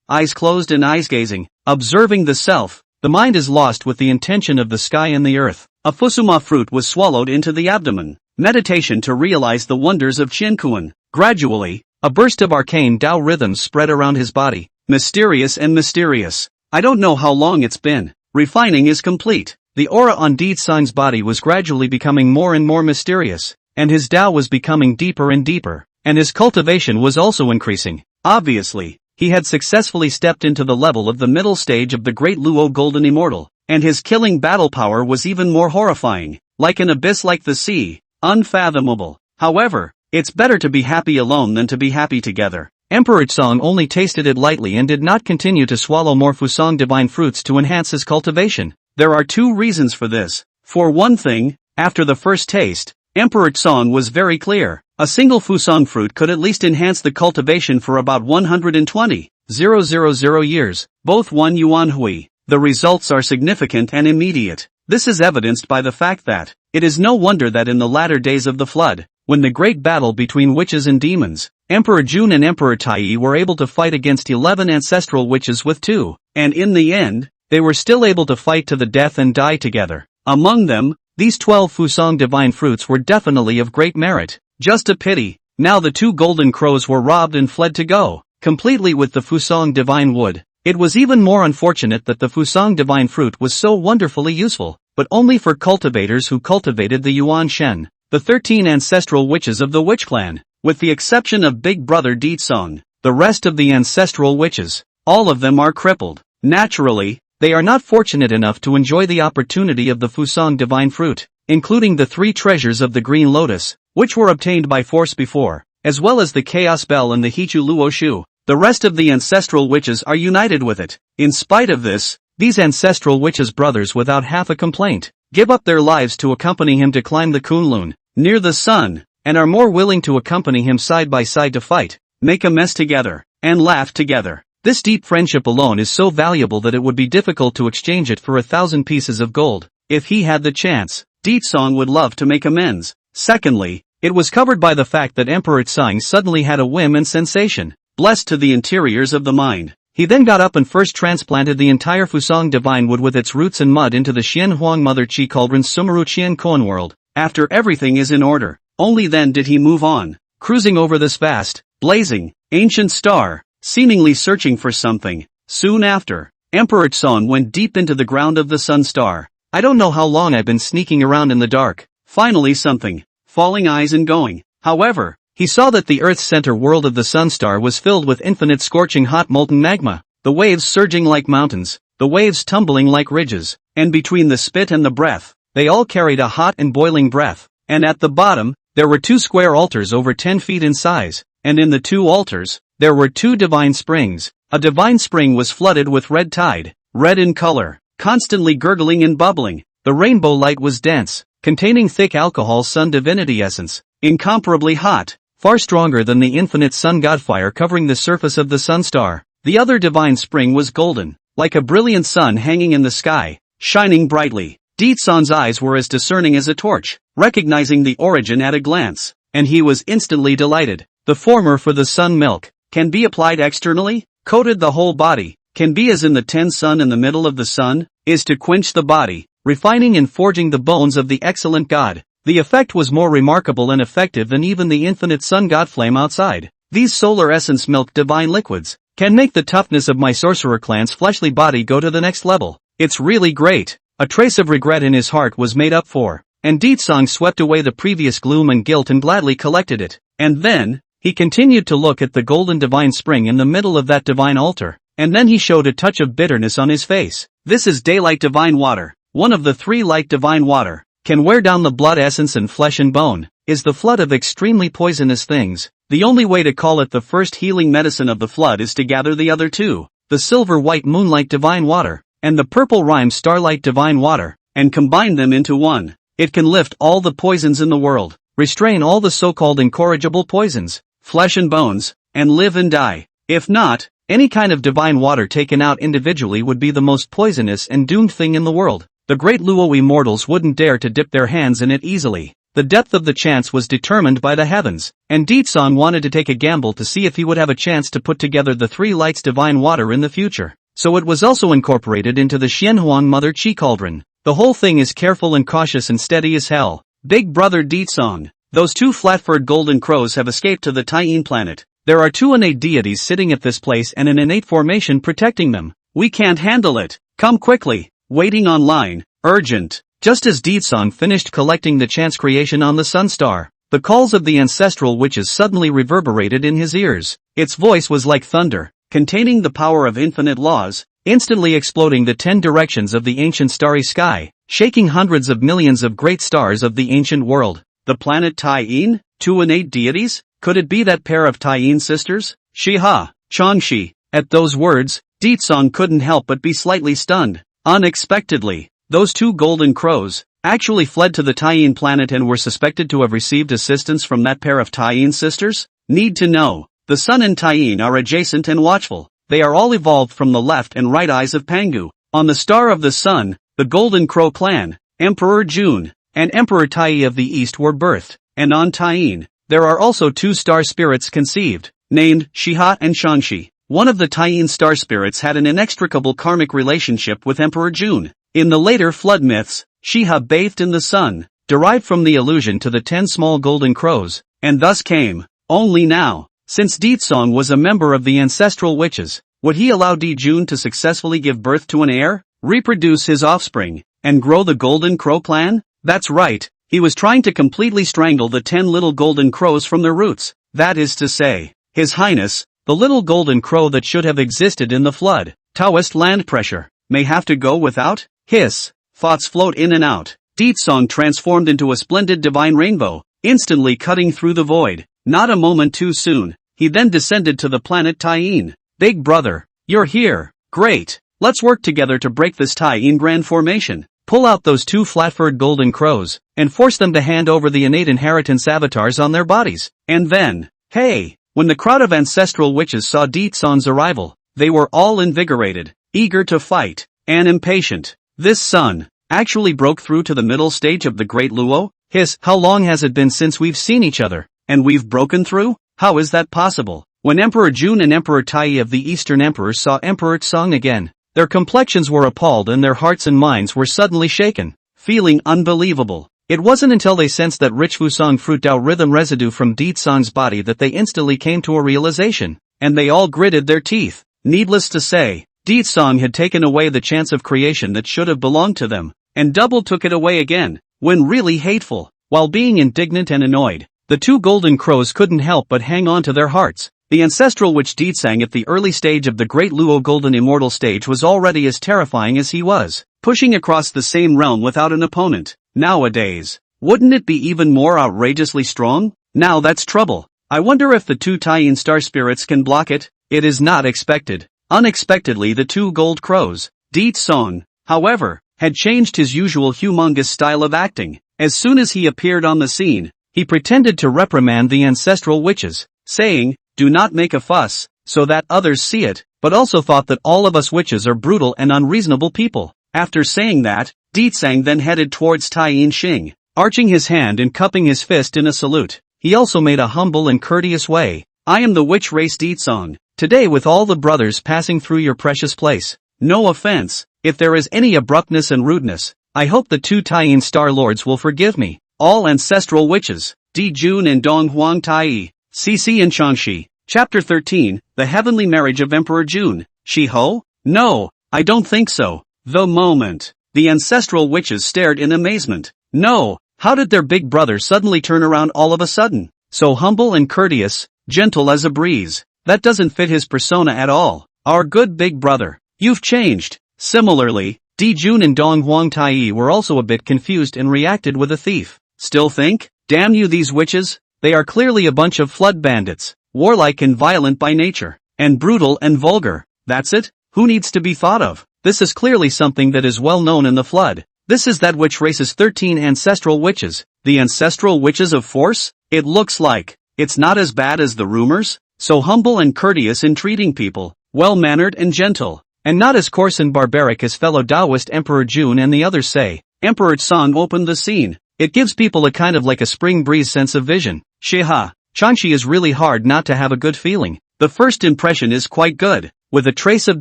eyes closed and eyes gazing, observing the self, the mind is lost with the intention of the sky and the earth. A Fusuma fruit was swallowed into the abdomen. Meditation to realize the wonders of Qinkuan. Gradually, a burst of arcane Tao rhythms spread around his body. Mysterious and mysterious. I don't know how long it's been. Refining is complete. The aura on Deetsong's body was gradually becoming more and more mysterious, and his Tao was becoming deeper and deeper, and his cultivation was also increasing. Obviously, he had successfully stepped into the level of the middle stage of the Great Luo Golden Immortal, and his killing battle power was even more horrifying, like an abyss like the sea. Unfathomable. However, it's better to be happy alone than to be happy together. Emperor Tsong only tasted it lightly and did not continue to swallow more Fusong divine fruits to enhance his cultivation. There are two reasons for this. For one thing, after the first taste, Emperor Tsong was very clear. A single Fusong fruit could at least enhance the cultivation for about 120,000 years, both 1 yuan hui. The results are significant and immediate. This is evidenced by the fact that, it is no wonder that in the latter days of the flood, when the great battle between witches and demons, Emperor Jun and Emperor Tai were able to fight against 11 ancestral witches with 2, and in the end, they were still able to fight to the death and die together. Among them, these 12 Fusong divine fruits were definitely of great merit. Just a pity, now the 2 golden crows were robbed and fled to go, completely with the Fusong divine wood. It was even more unfortunate that the Fusong divine fruit was so wonderfully useful, but only for cultivators who cultivated the Yuan Shen, the 13 ancestral witches of the witch clan, with the exception of Big Brother Deetsong. The rest of the ancestral witches, all of them are crippled. Naturally, they are not fortunate enough to enjoy the opportunity of the Fusong divine fruit, including the 3 treasures of the Green Lotus, which were obtained by force before, as well as the Chaos Bell and the Hichu Luo Shu. The rest of the ancestral witches are united with it. In spite of this, these ancestral witches' brothers without half a complaint, give up their lives to accompany him to climb the Kunlun, near the sun, and are more willing to accompany him side by side to fight, make a mess together, and laugh together. This deep friendship alone is so valuable that it would be difficult to exchange it for 1,000 pieces of gold. If he had the chance, Deetsong would love to make amends. Secondly, it was covered by the fact that Emperor Tsang suddenly had a whim and sensation. Blessed to the interiors of the mind. He then got up and first transplanted the entire Fusong divine wood with its roots and mud into the Xian Huang Mother Chi Cauldron Sumeru Qian Koan world. After everything is in order, only then did he move on, cruising over this vast, blazing, ancient star, seemingly searching for something. Soon after, Emperor Tsong went deep into the ground of the sun star. I don't know how long I've been sneaking around in the dark. Finally something, falling eyes and going. However, he saw that the Earth's center world of the sun star was filled with infinite scorching hot molten magma, the waves surging like mountains, the waves tumbling like ridges, and between the spit and the breath, they all carried a hot and boiling breath, and at the bottom, there were 2 square altars over 10 feet in size, and in the 2 altars, there were 2 divine springs. A divine spring was flooded with red tide, red in color, constantly gurgling and bubbling. The rainbow light was dense, containing thick alcohol sun divinity essence, incomparably hot, far stronger than the infinite sun god fire covering the surface of the sun star. The other divine spring was golden, like a brilliant sun hanging in the sky, shining brightly. Deetsong's eyes were as discerning as a torch, recognizing the origin at a glance, and he was instantly delighted. The former for the sun milk, can be applied externally, coated the whole body, can be as in the 10 sun in the middle of the sun, is to quench the body, refining and forging the bones of the excellent god. The effect was more remarkable and effective than even the infinite sun god flame outside. These solar essence milk divine liquids, can make the toughness of my sorcerer clan's fleshly body go to the next level. It's really great. A trace of regret in his heart was made up for, and Deetsong swept away the previous gloom and guilt and gladly collected it. And then, he continued to look at the golden divine spring in the middle of that divine altar, and then he showed a touch of bitterness on his face. This is daylight divine water, one of the 3 light divine water, can wear down the blood essence and flesh and bone, is the flood of extremely poisonous things. The only way to call it the first healing medicine of the flood is to gather the other 2, the silver-white moonlight divine water, and the purple rime starlight divine water, and combine them into one. It can lift all the poisons in the world, restrain all the so-called incorrigible poisons, flesh and bones, and live and die. If not, any kind of divine water taken out individually would be the most poisonous and doomed thing in the world. The great Luo mortals wouldn't dare to dip their hands in it easily. The depth of the chance was determined by the heavens, and Deetsong wanted to take a gamble to see if he would have a chance to put together the 3 lights divine water in the future. So it was also incorporated into the Xianhuang Mother Chi Cauldron. The whole thing is careful and cautious and steady as hell. Big brother Deetsong, those 2 flat-furred golden crows have escaped to the Taiyin planet. There are 2 innate deities sitting at this place and an innate formation protecting them. We can't handle it. Come quickly. Waiting online. Urgent. Just as Deetsong finished collecting the chance creation on the sun star, the calls of the ancestral witches suddenly reverberated in his ears. Its voice was like thunder, containing the power of infinite laws, instantly exploding the 10 directions of the ancient starry sky, shaking hundreds of millions of great stars of the ancient world. The planet Taiyin? 2 innate deities? Could it be that pair of Taiyin sisters? Shiha, Changshi. At those words, Deetsong couldn't help but be slightly stunned. Unexpectedly, those 2 golden crows actually fled to the Taiyin planet and were suspected to have received assistance from that pair of Taiyin sisters? Need to know. The sun and Taiyin are adjacent and watchful. They are all evolved from the left and right eyes of Pangu. On the star of the sun, the Golden Crow clan, Emperor Jun, and Emperor Tai of the East were birthed, and on Taiyin, there are also 2 star spirits conceived, named Shiha and Shangshi. One of the Taiyin star spirits had an inextricable karmic relationship with Emperor Jun. In the later flood myths, Shiha bathed in the sun, derived from the allusion to the 10 small golden crows, and thus came. Only now, since Deetsong was a member of the ancestral witches, would he allow Jun to successfully give birth to an heir, reproduce his offspring, and grow the Golden Crow clan? That's right, he was trying to completely strangle the 10 little golden crows from their roots. That is to say, His Highness, the little golden crow that should have existed in the flood, Taoist land pressure, may have to go without? Hiss. Thoughts float in and out. Deetsong transformed into a splendid divine rainbow, instantly cutting through the void. Not a moment too soon, he then descended to the planet Taiyin. Big brother, you're here. Great. Let's work together to break this Taiyin grand formation. Pull out those 2 flat-furred golden crows, and force them to hand over the innate inheritance avatars on their bodies. And then, hey! When the crowd of ancestral witches saw Deetsong's arrival, they were all invigorated, eager to fight, and impatient. This sun actually broke through to the middle stage of the Great Luo? Hiss, how long has it been since we've seen each other, and we've broken through? How is that possible? When Emperor Jun and Emperor Tai of the Eastern Emperors saw Emperor Tsong again, their complexions were appalled and their hearts and minds were suddenly shaken, feeling unbelievable. It wasn't until they sensed that rich Fusong fruit Dao rhythm residue from Deetsong's body that they instantly came to a realization, and they all gritted their teeth. Needless to say, Deetsong had taken away the chance of creation that should have belonged to them, and double took it away again, when really hateful. While being indignant and annoyed, the 2 golden crows couldn't help but hang on to their hearts. The ancestral witch Deetsang at the early stage of the Great Luo Golden Immortal stage was already as terrifying as he was, pushing across the same realm without an opponent. Nowadays, wouldn't it be even more outrageously strong? Now that's trouble. I wonder if the 2 Taiyin star spirits can block it. It is not expected. Unexpectedly the 2 gold crows, Deetsong, however, had changed his usual humongous style of acting, As soon as he appeared on the scene, he pretended to reprimand the ancestral witches, saying, "Do not make a fuss, so that others see it," but also thought that all of us witches are brutal and unreasonable people. After saying that, Ditsang then headed towards Taiyin Xing, arching his hand and cupping his fist in a salute. He also made a humble and courteous way. "I am the witch race Ditsang, today with all the brothers passing through your precious place. No offense, if there is any abruptness and rudeness, I hope the two Taiyin Star Lords will forgive me. All ancestral witches, Di Jun and Dong Huang Tai, CC and Changshi." Chapter 13, The Heavenly Marriage of Emperor Jun. Shi-ho? No, I don't think so. The moment. The ancestral witches stared in amazement. No, how did their big brother suddenly turn around all of a sudden? So humble and courteous, gentle as a breeze. That doesn't fit his persona at all. Our good big brother. You've changed. Similarly, Di Jun and Dong Huang Tai were also a bit confused and reacted with a thief. Still think? Damn you these witches. They are clearly a bunch of flood bandits. Warlike and violent by nature. And brutal and vulgar. That's it? Who needs to be thought of? This is clearly something that is well known in the flood. This is that witch race's 13 ancestral witches. The ancestral witches of force? It looks like. It's not as bad as the rumors. So humble and courteous in treating people. Well-mannered and gentle. And not as coarse and barbaric as fellow Taoist Emperor Jun and the others say. Emperor Song opened the scene. It gives people a kind of like a spring breeze sense of vision. Shiha. Changshi is really hard not to have a good feeling. The first impression is quite good. With a trace of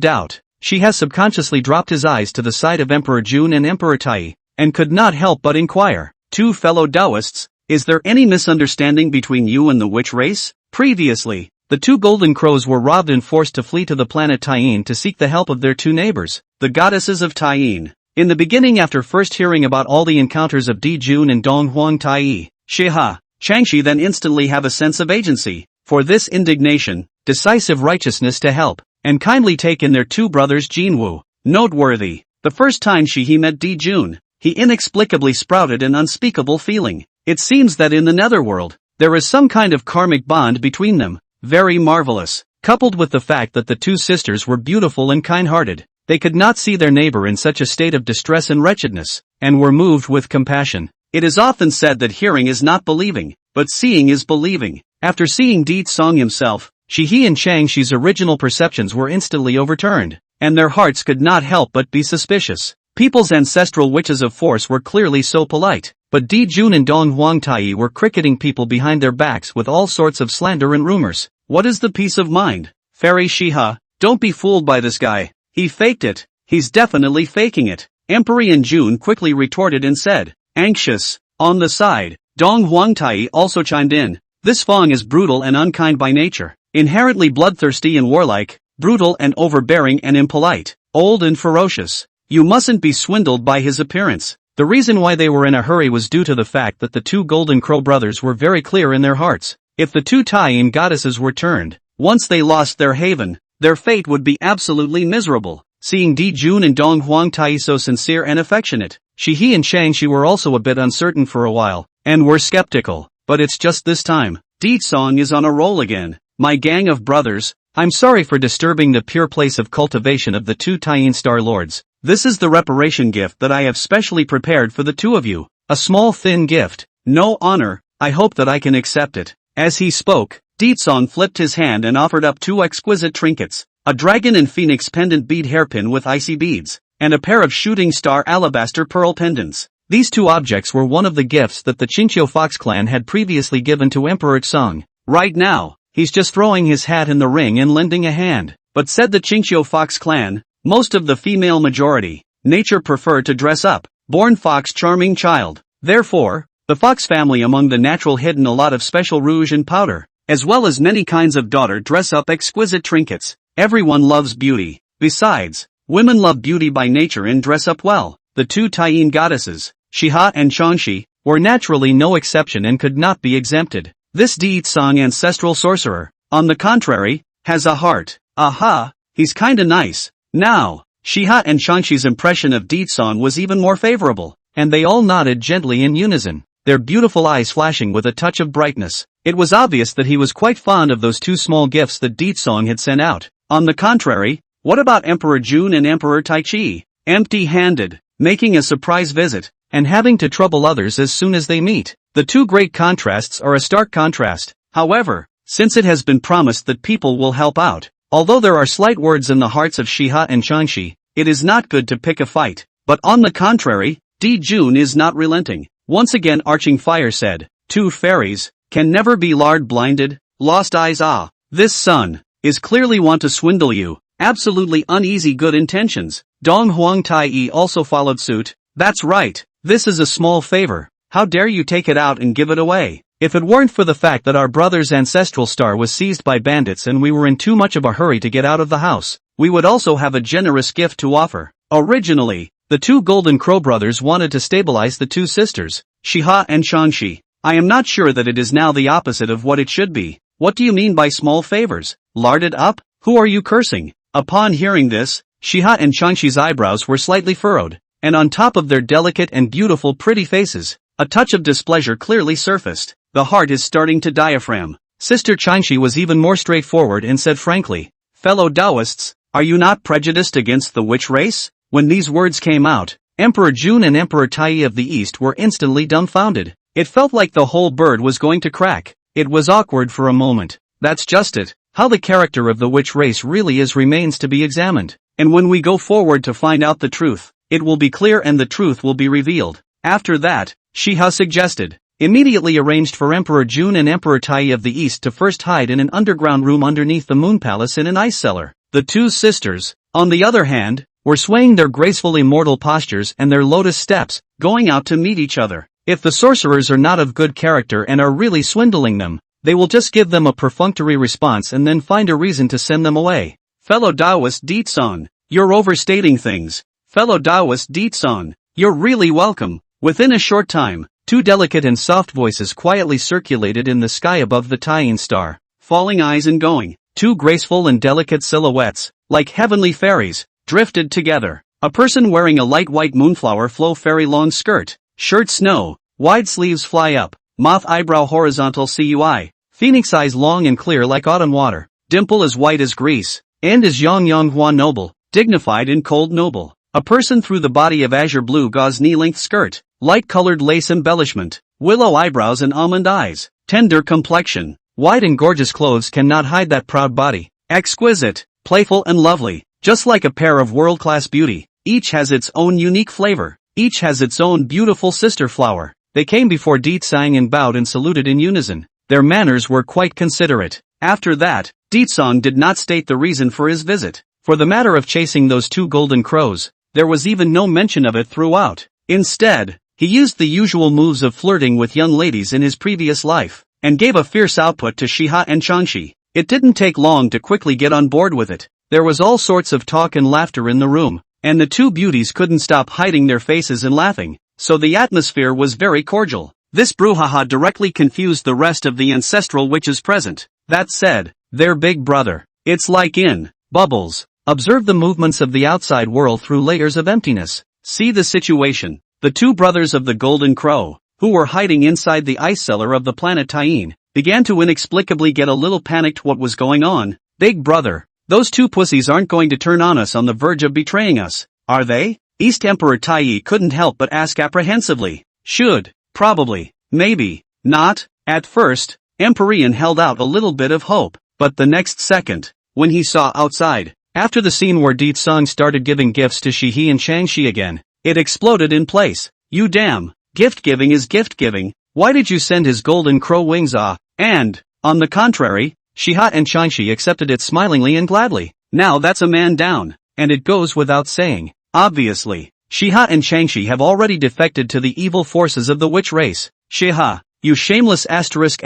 doubt, she has subconsciously dropped his eyes to the side of Emperor Jun and Emperor Tai, and could not help but inquire. Two fellow Taoists, is there any misunderstanding between you and the witch race? Previously, the two golden crows were robbed and forced to flee to the planet Taiyin to seek the help of their two neighbors, the goddesses of Taiyin. In the beginning, after first hearing about all the encounters of Di Jun and Dong Huang Tai, Shiha, Changshi then instantly have a sense of agency, for this indignation, decisive righteousness to help, and kindly take in their two brothers Jinwu. Noteworthy, the first time he met Di Jun, he inexplicably sprouted an unspeakable feeling. It seems that in the netherworld, there is some kind of karmic bond between them, very marvelous, coupled with the fact that the two sisters were beautiful and kind-hearted. They could not see their neighbor in such a state of distress and wretchedness, and were moved with compassion. It is often said that hearing is not believing, but seeing is believing. After seeing Di Song himself, Shihi and Changshi's original perceptions were instantly overturned, and their hearts could not help but be suspicious. People's ancestral witches of force were clearly so polite, but Di Jun and Dong Huang Tai were cricketing people behind their backs with all sorts of slander and rumors. What is the peace of mind? Fairy Shiha, don't be fooled by this guy. He faked it. He's definitely faking it. Emperor and Jun quickly retorted and said, anxious. On the side, Dong Huang Tai also chimed in. This Fong is brutal and unkind by nature, inherently bloodthirsty and warlike, brutal and overbearing and impolite, old and ferocious. You mustn't be swindled by his appearance. The reason why they were in a hurry was due to the fact that the two Golden Crow brothers were very clear in their hearts. If the two Taiyin goddesses were turned, once they lost their haven, their fate would be absolutely miserable. Seeing Di Jun and Dong Huang Tai so sincere and affectionate, Shihi and Changshi were also a bit uncertain for a while, and were skeptical. But it's just this time, Di Song is on a roll again. My gang of brothers, I'm sorry for disturbing the pure place of cultivation of the two Taiyin Star Lords. This is the reparation gift that I have specially prepared for the two of you. A small thin gift. No honor, I hope that I can accept it. As he spoke, Di Song flipped his hand and offered up two exquisite trinkets. A dragon and phoenix pendant bead hairpin with icy beads, and a pair of shooting star alabaster pearl pendants. These two objects were one of the gifts that the Qingqiu Fox clan had previously given to Emperor Song. Right now, he's just throwing his hat in the ring and lending a hand. But said the Qingqiu Fox clan, most of the female majority, nature prefer to dress up, born fox charming child. Therefore, the Fox family among the natural hidden a lot of special rouge and powder, as well as many kinds of daughter dress up exquisite trinkets. Everyone loves beauty. Besides, women love beauty by nature and dress up well. The two Taiyin goddesses, Shiha and Changshi, were naturally no exception and could not be exempted. This Di Song ancestral sorcerer, on the contrary, has a heart. Aha, he's kinda nice. Now, Shiha and Changshi's impression of Di Song was even more favorable, and they all nodded gently in unison, their beautiful eyes flashing with a touch of brightness. It was obvious that he was quite fond of those two small gifts that Di Song had sent out. On the contrary, what about Emperor Jun and Emperor Taichi? Empty-handed, making a surprise visit. and having to trouble others as soon as they meet. The two great contrasts are a stark contrast. However, since it has been promised that people will help out, although there are slight words in the hearts of Shiha and Changshi, it is not good to pick a fight. But on the contrary, Jun is not relenting. Once again Arching Fire said, "Two fairies can never be lard blinded, lost eyes ah. This son is clearly want to swindle you. Absolutely uneasy good intentions." Dong Huang Tai also followed suit. "That's right, this is a small favor. How dare you take it out and give it away? If it weren't for the fact that our brother's ancestral star was seized by bandits and we were in too much of a hurry to get out of the house, we would also have a generous gift to offer." Originally, the two Golden Crow brothers wanted to stabilize the two sisters, Shiha and Changshi. I am not sure that it is now the opposite of what it should be. What do you mean by small favors? Larded up? Who are you cursing? Upon hearing this, Shiha and Changshi's eyebrows were slightly furrowed, and on top of their delicate and beautiful pretty faces, a touch of displeasure clearly surfaced. The heart is starting to diaphragm. Sister Changshi was even more straightforward and said frankly, "Fellow Taoists, are you not prejudiced against the witch race?" When these words came out, Emperor Jun and Emperor Tai of the East were instantly dumbfounded. It felt like the whole bird was going to crack. It was awkward for a moment. That's just it. How the character of the witch race really is remains to be examined. And when we go forward to find out the truth, it will be clear and the truth will be revealed. After that, Shiha suggested, immediately arranged for Emperor Jun and Emperor Tai of the East to first hide in an underground room underneath the Moon Palace in an ice cellar. The two sisters, on the other hand, were swaying their graceful immortal postures and their lotus steps, going out to meet each other. If the sorcerers are not of good character and are really swindling them, they will just give them a perfunctory response and then find a reason to send them away. Fellow Taoist Deetson, you're overstating things. Fellow Taoist Deetson, you're really welcome. Within a short time, two delicate and soft voices quietly circulated in the sky above the Taiyin star, falling eyes and going. Two graceful and delicate silhouettes, like heavenly fairies, drifted together. A person wearing a light white moonflower flow fairy long skirt, shirt snow, wide sleeves fly up, moth eyebrow horizontal cui, phoenix eyes long and clear like autumn water, dimple as white as grease, and as yang hua noble, dignified and cold noble. A person through the body of azure blue gauze knee-length skirt, light-colored lace embellishment, willow eyebrows and almond eyes, tender complexion, white and gorgeous clothes cannot hide that proud body, exquisite, playful and lovely, just like a pair of world-class beauty. Each has its own unique flavor. Each has its own beautiful sister flower. They came before Deetsang and bowed and saluted in unison. Their manners were quite considerate. After that, Deetsang did not state the reason for his visit. For the matter of chasing those two golden crows, there was even no mention of it throughout. Instead, he used the usual moves of flirting with young ladies in his previous life, and gave a fierce output to Shiha and Changshi. It didn't take long to quickly get on board with it. There was all sorts of talk and laughter in the room, and the two beauties couldn't stop hiding their faces and laughing, so the atmosphere was very cordial. This brouhaha directly confused the rest of the ancestral witches present. That said, their big brother, it's like in Bubbles, observe the movements of the outside world through layers of emptiness. See the situation. The two brothers of the Golden Crow, who were hiding inside the ice cellar of the planet Taiyin, began to inexplicably get a little panicked what was going on. Big brother, those two pussies aren't going to turn on us on the verge of betraying us, are they? East Emperor Taiyi couldn't help but ask apprehensively. Should, probably, maybe, not. At first, Empyrean held out a little bit of hope, but the next second, when he saw outside, after the scene where Deetsang started giving gifts to Shihi and Changshi again, it exploded in place. You damn, gift giving is gift giving. Why did you send his golden crow wings And, on the contrary, Shiha and Changshi accepted it smilingly and gladly. Now that's a man down, and it goes without saying. Obviously, Shiha and Changshi have already defected to the evil forces of the witch race. Shiha, you shameless asterisk.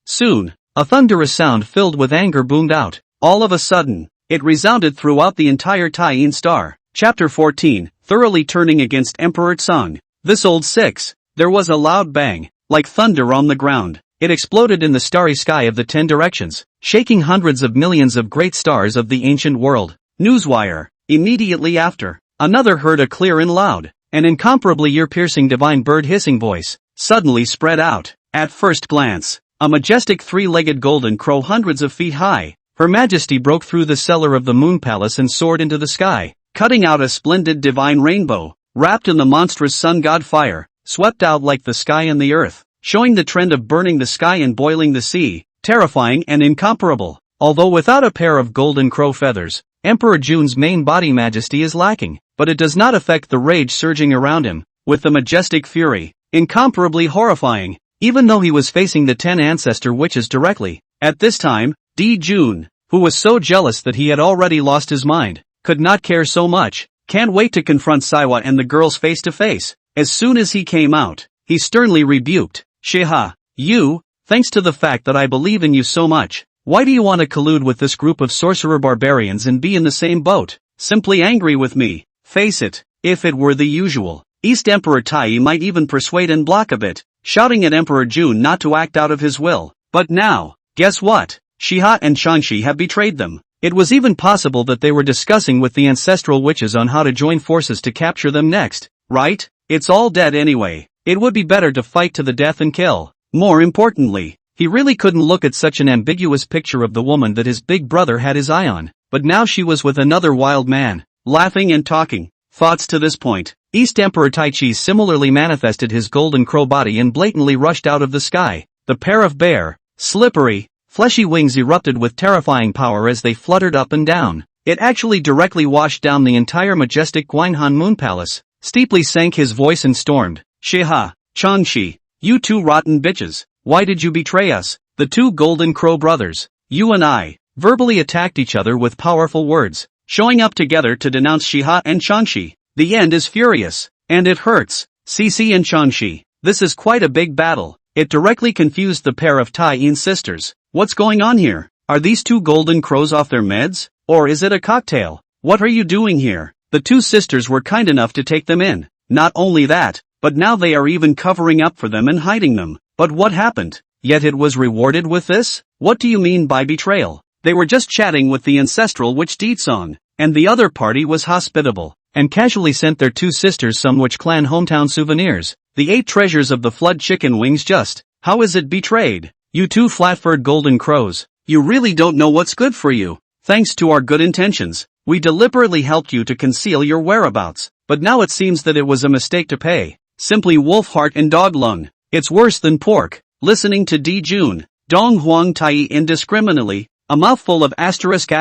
Soon, a thunderous sound filled with anger boomed out. All of a sudden, it resounded throughout the entire Taiyin star. Chapter 14, thoroughly turning against Emperor Tsang. This old six. There was a loud bang, like thunder on the ground. It exploded in the starry sky of the 10 directions, shaking hundreds of millions of great stars of the ancient world. Newswire. Immediately after, another heard a clear and loud, and incomparably ear-piercing divine bird hissing voice, suddenly spread out. At first glance, a majestic three-legged golden crow hundreds of feet high, Her Majesty broke through the cellar of the Moon Palace and soared into the sky, cutting out a splendid divine rainbow. wrapped in the monstrous sun god fire, swept out like the sky and the earth, showing the trend of burning the sky and boiling the sea, terrifying and incomparable. Although without a pair of golden crow feathers, Emperor June's main body majesty is lacking, but it does not affect the rage surging around him, with the majestic fury, incomparably horrifying, even though he was facing the 10 ancestor witches directly. At this time, June, who was so jealous that he had already lost his mind, could not care so much. Can't wait to confront Saiwa and the girls face to face. As soon as he came out, he sternly rebuked, "Shiha, you, thanks to the fact that I believe in you so much, why do you want to collude with this group of sorcerer barbarians and be in the same boat? Simply angry with me. Face it, if it were the usual, East Emperor Tai might even persuade and block a bit, shouting at Emperor June not to act out of his will. But now, guess what? Shiha and Shangshi have betrayed them. It was even possible that they were discussing with the ancestral witches on how to join forces to capture them next, right? It's all dead anyway. It would be better to fight to the death and kill. More importantly, he really couldn't look at such an ambiguous picture of the woman that his big brother had his eye on, but now she was with another wild man, laughing and talking. Thoughts to this point, East Emperor Taichi similarly manifested his golden crow body and blatantly rushed out of the sky. The pair of bare, slippery, fleshy wings erupted with terrifying power as they fluttered up and down. It actually directly washed down the entire majestic Guinhan Moon Palace. Steeply sank his voice and stormed, "Shiha, Changshi, you two rotten bitches, why did you betray us?" The two golden crow brothers, you and I, verbally attacked each other with powerful words, showing up together to denounce Shiha and Changshi. The end is furious, and it hurts. Cici and Changshi, this is quite a big battle. It directly confused the pair of Tai-in sisters. What's going on here? Are these two golden crows off their meds? Or is it a cocktail? What are you doing here? The two sisters were kind enough to take them in. Not only that, but now they are even covering up for them and hiding them. But what happened? Yet it was rewarded with this? What do you mean by betrayal? They were just chatting with the ancestral witch Deetsong, and the other party was hospitable, and casually sent their two sisters some Witch Clan hometown souvenirs. The 8 treasures of the flood chicken wings just. How is it betrayed? You two flat-furred golden crows, you really don't know what's good for you. Thanks to our good intentions, we deliberately helped you to conceal your whereabouts, but now it seems that it was a mistake to pay. Simply wolf heart and dog lung. It's worse than pork. Listening to June, Dong Huang Tai indiscriminately, a mouthful of asterisk.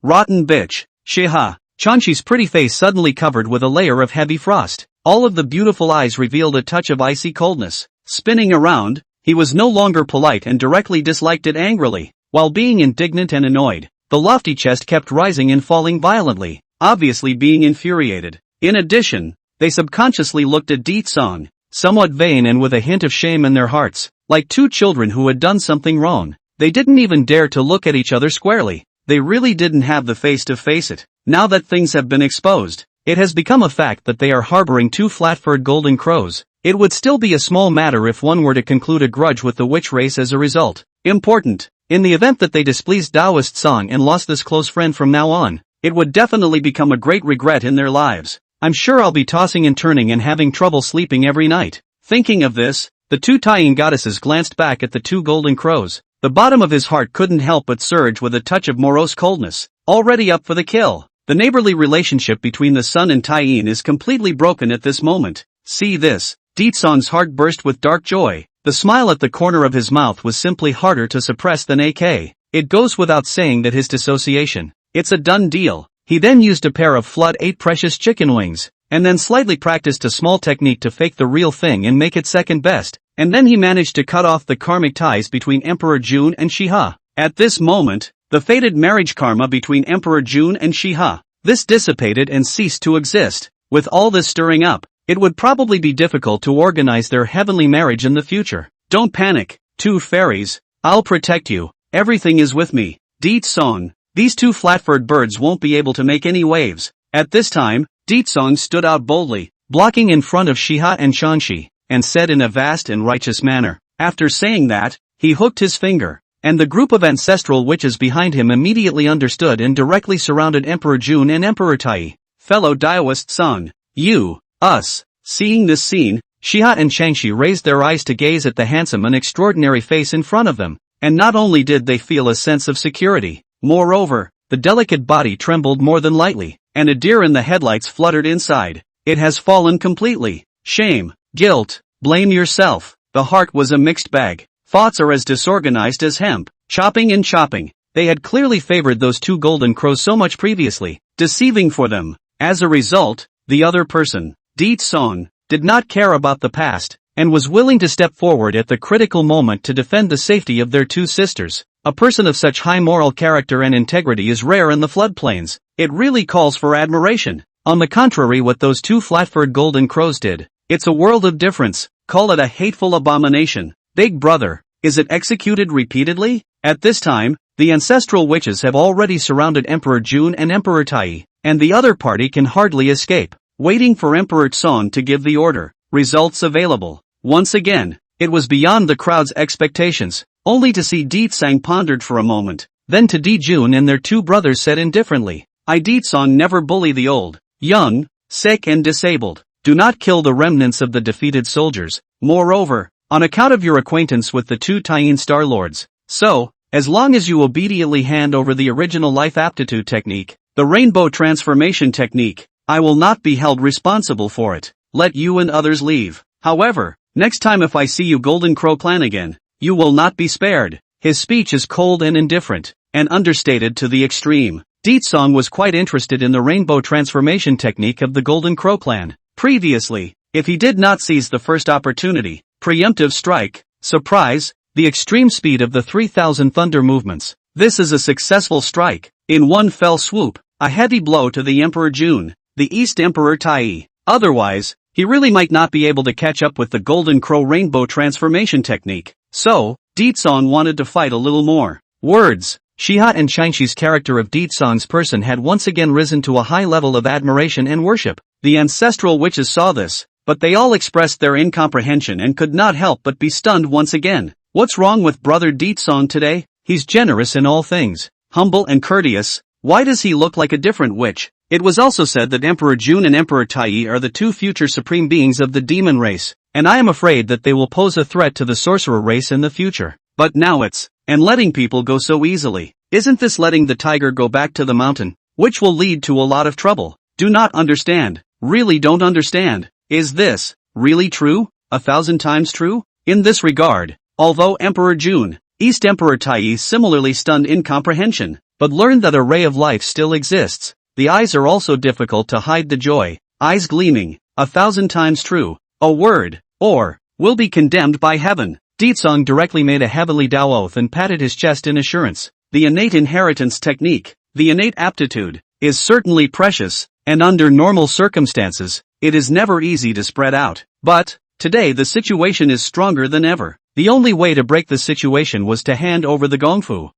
Rotten bitch. Shiha. Chanshi's pretty face suddenly covered with a layer of heavy frost. All of the beautiful eyes revealed a touch of icy coldness. Spinning around, he was no longer polite and directly disliked it angrily. While being indignant and annoyed, the lofty chest kept rising and falling violently, obviously being infuriated. In addition, they subconsciously looked at Deetsong, somewhat vain and with a hint of shame in their hearts, like two children who had done something wrong. They didn't even dare to look at each other squarely. They really didn't have the face to face it. Now that things have been exposed, it has become a fact that they are harboring two flat-furred golden crows. It would still be a small matter if one were to conclude a grudge with the witch race as a result. Important. In the event that they displeased Taoist Song and lost this close friend from now on, it would definitely become a great regret in their lives. I'm sure I'll be tossing and turning and having trouble sleeping every night. Thinking of this, the two Tai-in goddesses glanced back at the two golden crows. The bottom of his heart couldn't help but surge with a touch of morose coldness. Already up for the kill. The neighborly relationship between the sun and Tai-in is completely broken at this moment. See this. Deetsong's heart burst with dark joy. The smile at the corner of his mouth was simply harder to suppress than AK. It goes without saying that his dissociation. It's a done deal. He then used a pair of Flood 8 precious chicken wings, and then slightly practiced a small technique to fake the real thing and make it second best, and then he managed to cut off the karmic ties between Emperor June and Shiha. At this moment, the fated marriage karma between Emperor June and Shiha, this dissipated and ceased to exist. With all this stirring up, it would probably be difficult to organize their heavenly marriage in the future. Don't panic, two fairies, I'll protect you, everything is with me. Deetsong. These two flat-furred birds won't be able to make any waves. At this time, Deetsong stood out boldly, blocking in front of Shiha and Shanshi, and said in a vast and righteous manner. After saying that, he hooked his finger, and the group of ancestral witches behind him immediately understood and directly surrounded Emperor June and Emperor Tai. Fellow Daoist Song, you, us. Seeing this scene, Shiha and Changshi raised their eyes to gaze at the handsome and extraordinary face in front of them, and not only did they feel a sense of security, moreover, the delicate body trembled more than lightly. and a deer in the headlights fluttered inside. It has fallen completely. Shame, guilt, blame yourself. The heart was a mixed bag. Thoughts are as disorganized as hemp. Chopping and chopping. They had clearly favored those two golden crows so much previously, deceiving for them. As a result, the other person, Deet Song, did not care about the past, and was willing to step forward at the critical moment to defend the safety of their two sisters. A person of such high moral character and integrity is rare in the floodplains. It really calls for admiration. On the contrary, what those two flat-furred golden crows did, it's a world of difference. Call it a hateful abomination. Big Brother, is it executed repeatedly? At this time, the ancestral witches have already surrounded Emperor Jun and Emperor Tai, and the other party can hardly escape. Waiting for Emperor Song to give the order. Results available. Once again, it was beyond the crowd's expectations, only to see Deet Sang pondered for a moment. Then to Di Jun and their two brothers said indifferently, I Deet Song never bully the old, young, sick and disabled. Do not kill the remnants of the defeated soldiers. Moreover, on account of your acquaintance with the two Taiyin Star Lords. So, as long as you obediently hand over the original life aptitude technique, the rainbow transformation technique, I will not be held responsible for it. Let you and others leave. However, next time if I see you Golden Crow clan again, you will not be spared. His speech is cold and indifferent, and understated to the extreme. Deet Song was quite interested in the rainbow transformation technique of the Golden Crow clan. Previously, if he did not seize the first opportunity, preemptive strike, surprise, the extreme speed of the 3000 thunder movements, this is a successful strike. In one fell swoop, a heavy blow to the Emperor Jun, the East Emperor Tai. Otherwise, he really might not be able to catch up with the Golden Crow rainbow transformation technique. So, Deet Song wanted to fight a little more. Words. Shiha and Shinchi's character of Deet Song's person had once again risen to a high level of admiration and worship. The ancestral witches saw this, but they all expressed their incomprehension and could not help but be stunned once again. What's wrong with brother Deet Song today? He's generous in all things, humble and courteous. Why does he look like a different witch? It was also said that Emperor Jun and Emperor Tai are the two future supreme beings of the demon race, and I am afraid that they will pose a threat to the sorcerer race in the future. But now it's, and letting people go so easily. Isn't this letting the tiger go back to the mountain, which will lead to a lot of trouble? Do not understand. Really don't understand. Is this really true? 1,000 times true? In this regard, although Emperor Jun, East Emperor Tai similarly stunned incomprehension, but learned that a ray of life still exists. The eyes are also difficult to hide the joy, eyes gleaming, 1,000 times true. A word, or, will be condemned by heaven. Deet Song directly made a heavenly Tao oath and patted his chest in assurance. The innate inheritance technique, the innate aptitude, is certainly precious, and under normal circumstances, it is never easy to spread out. But, today the situation is stronger than ever. The only way to break the situation was to hand over the Gongfu.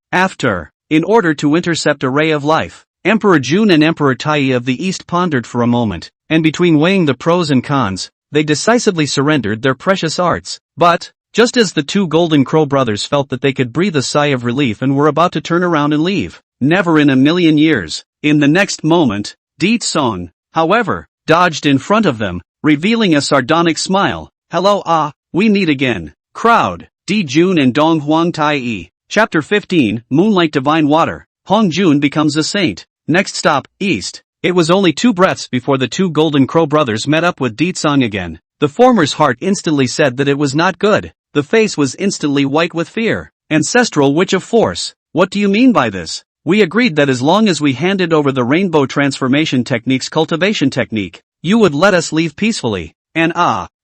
In order to intercept a ray of life, Emperor Jun and Emperor Tai of the East pondered for a moment, and between weighing the pros and cons, they decisively surrendered their precious arts. But, just as the two Golden Crow brothers felt that they could breathe a sigh of relief and were about to turn around and leave, never in a million years, in the next moment, Deet Song, however, dodged in front of them, revealing a sardonic smile. Hello, we meet again. Crowd, Di Jun and Dong Huang Tai. Chapter 15, Moonlight Divine Water. Hong Jun becomes a saint. Next stop, East. It was only 2 breaths before the two Golden Crow brothers met up with Deet Song again. The former's heart instantly said that it was not good. The face was instantly white with fear. Ancestral Witch of Force. What do you mean by this? We agreed that as long as we handed over the rainbow transformation technique's cultivation technique, you would let us leave peacefully. And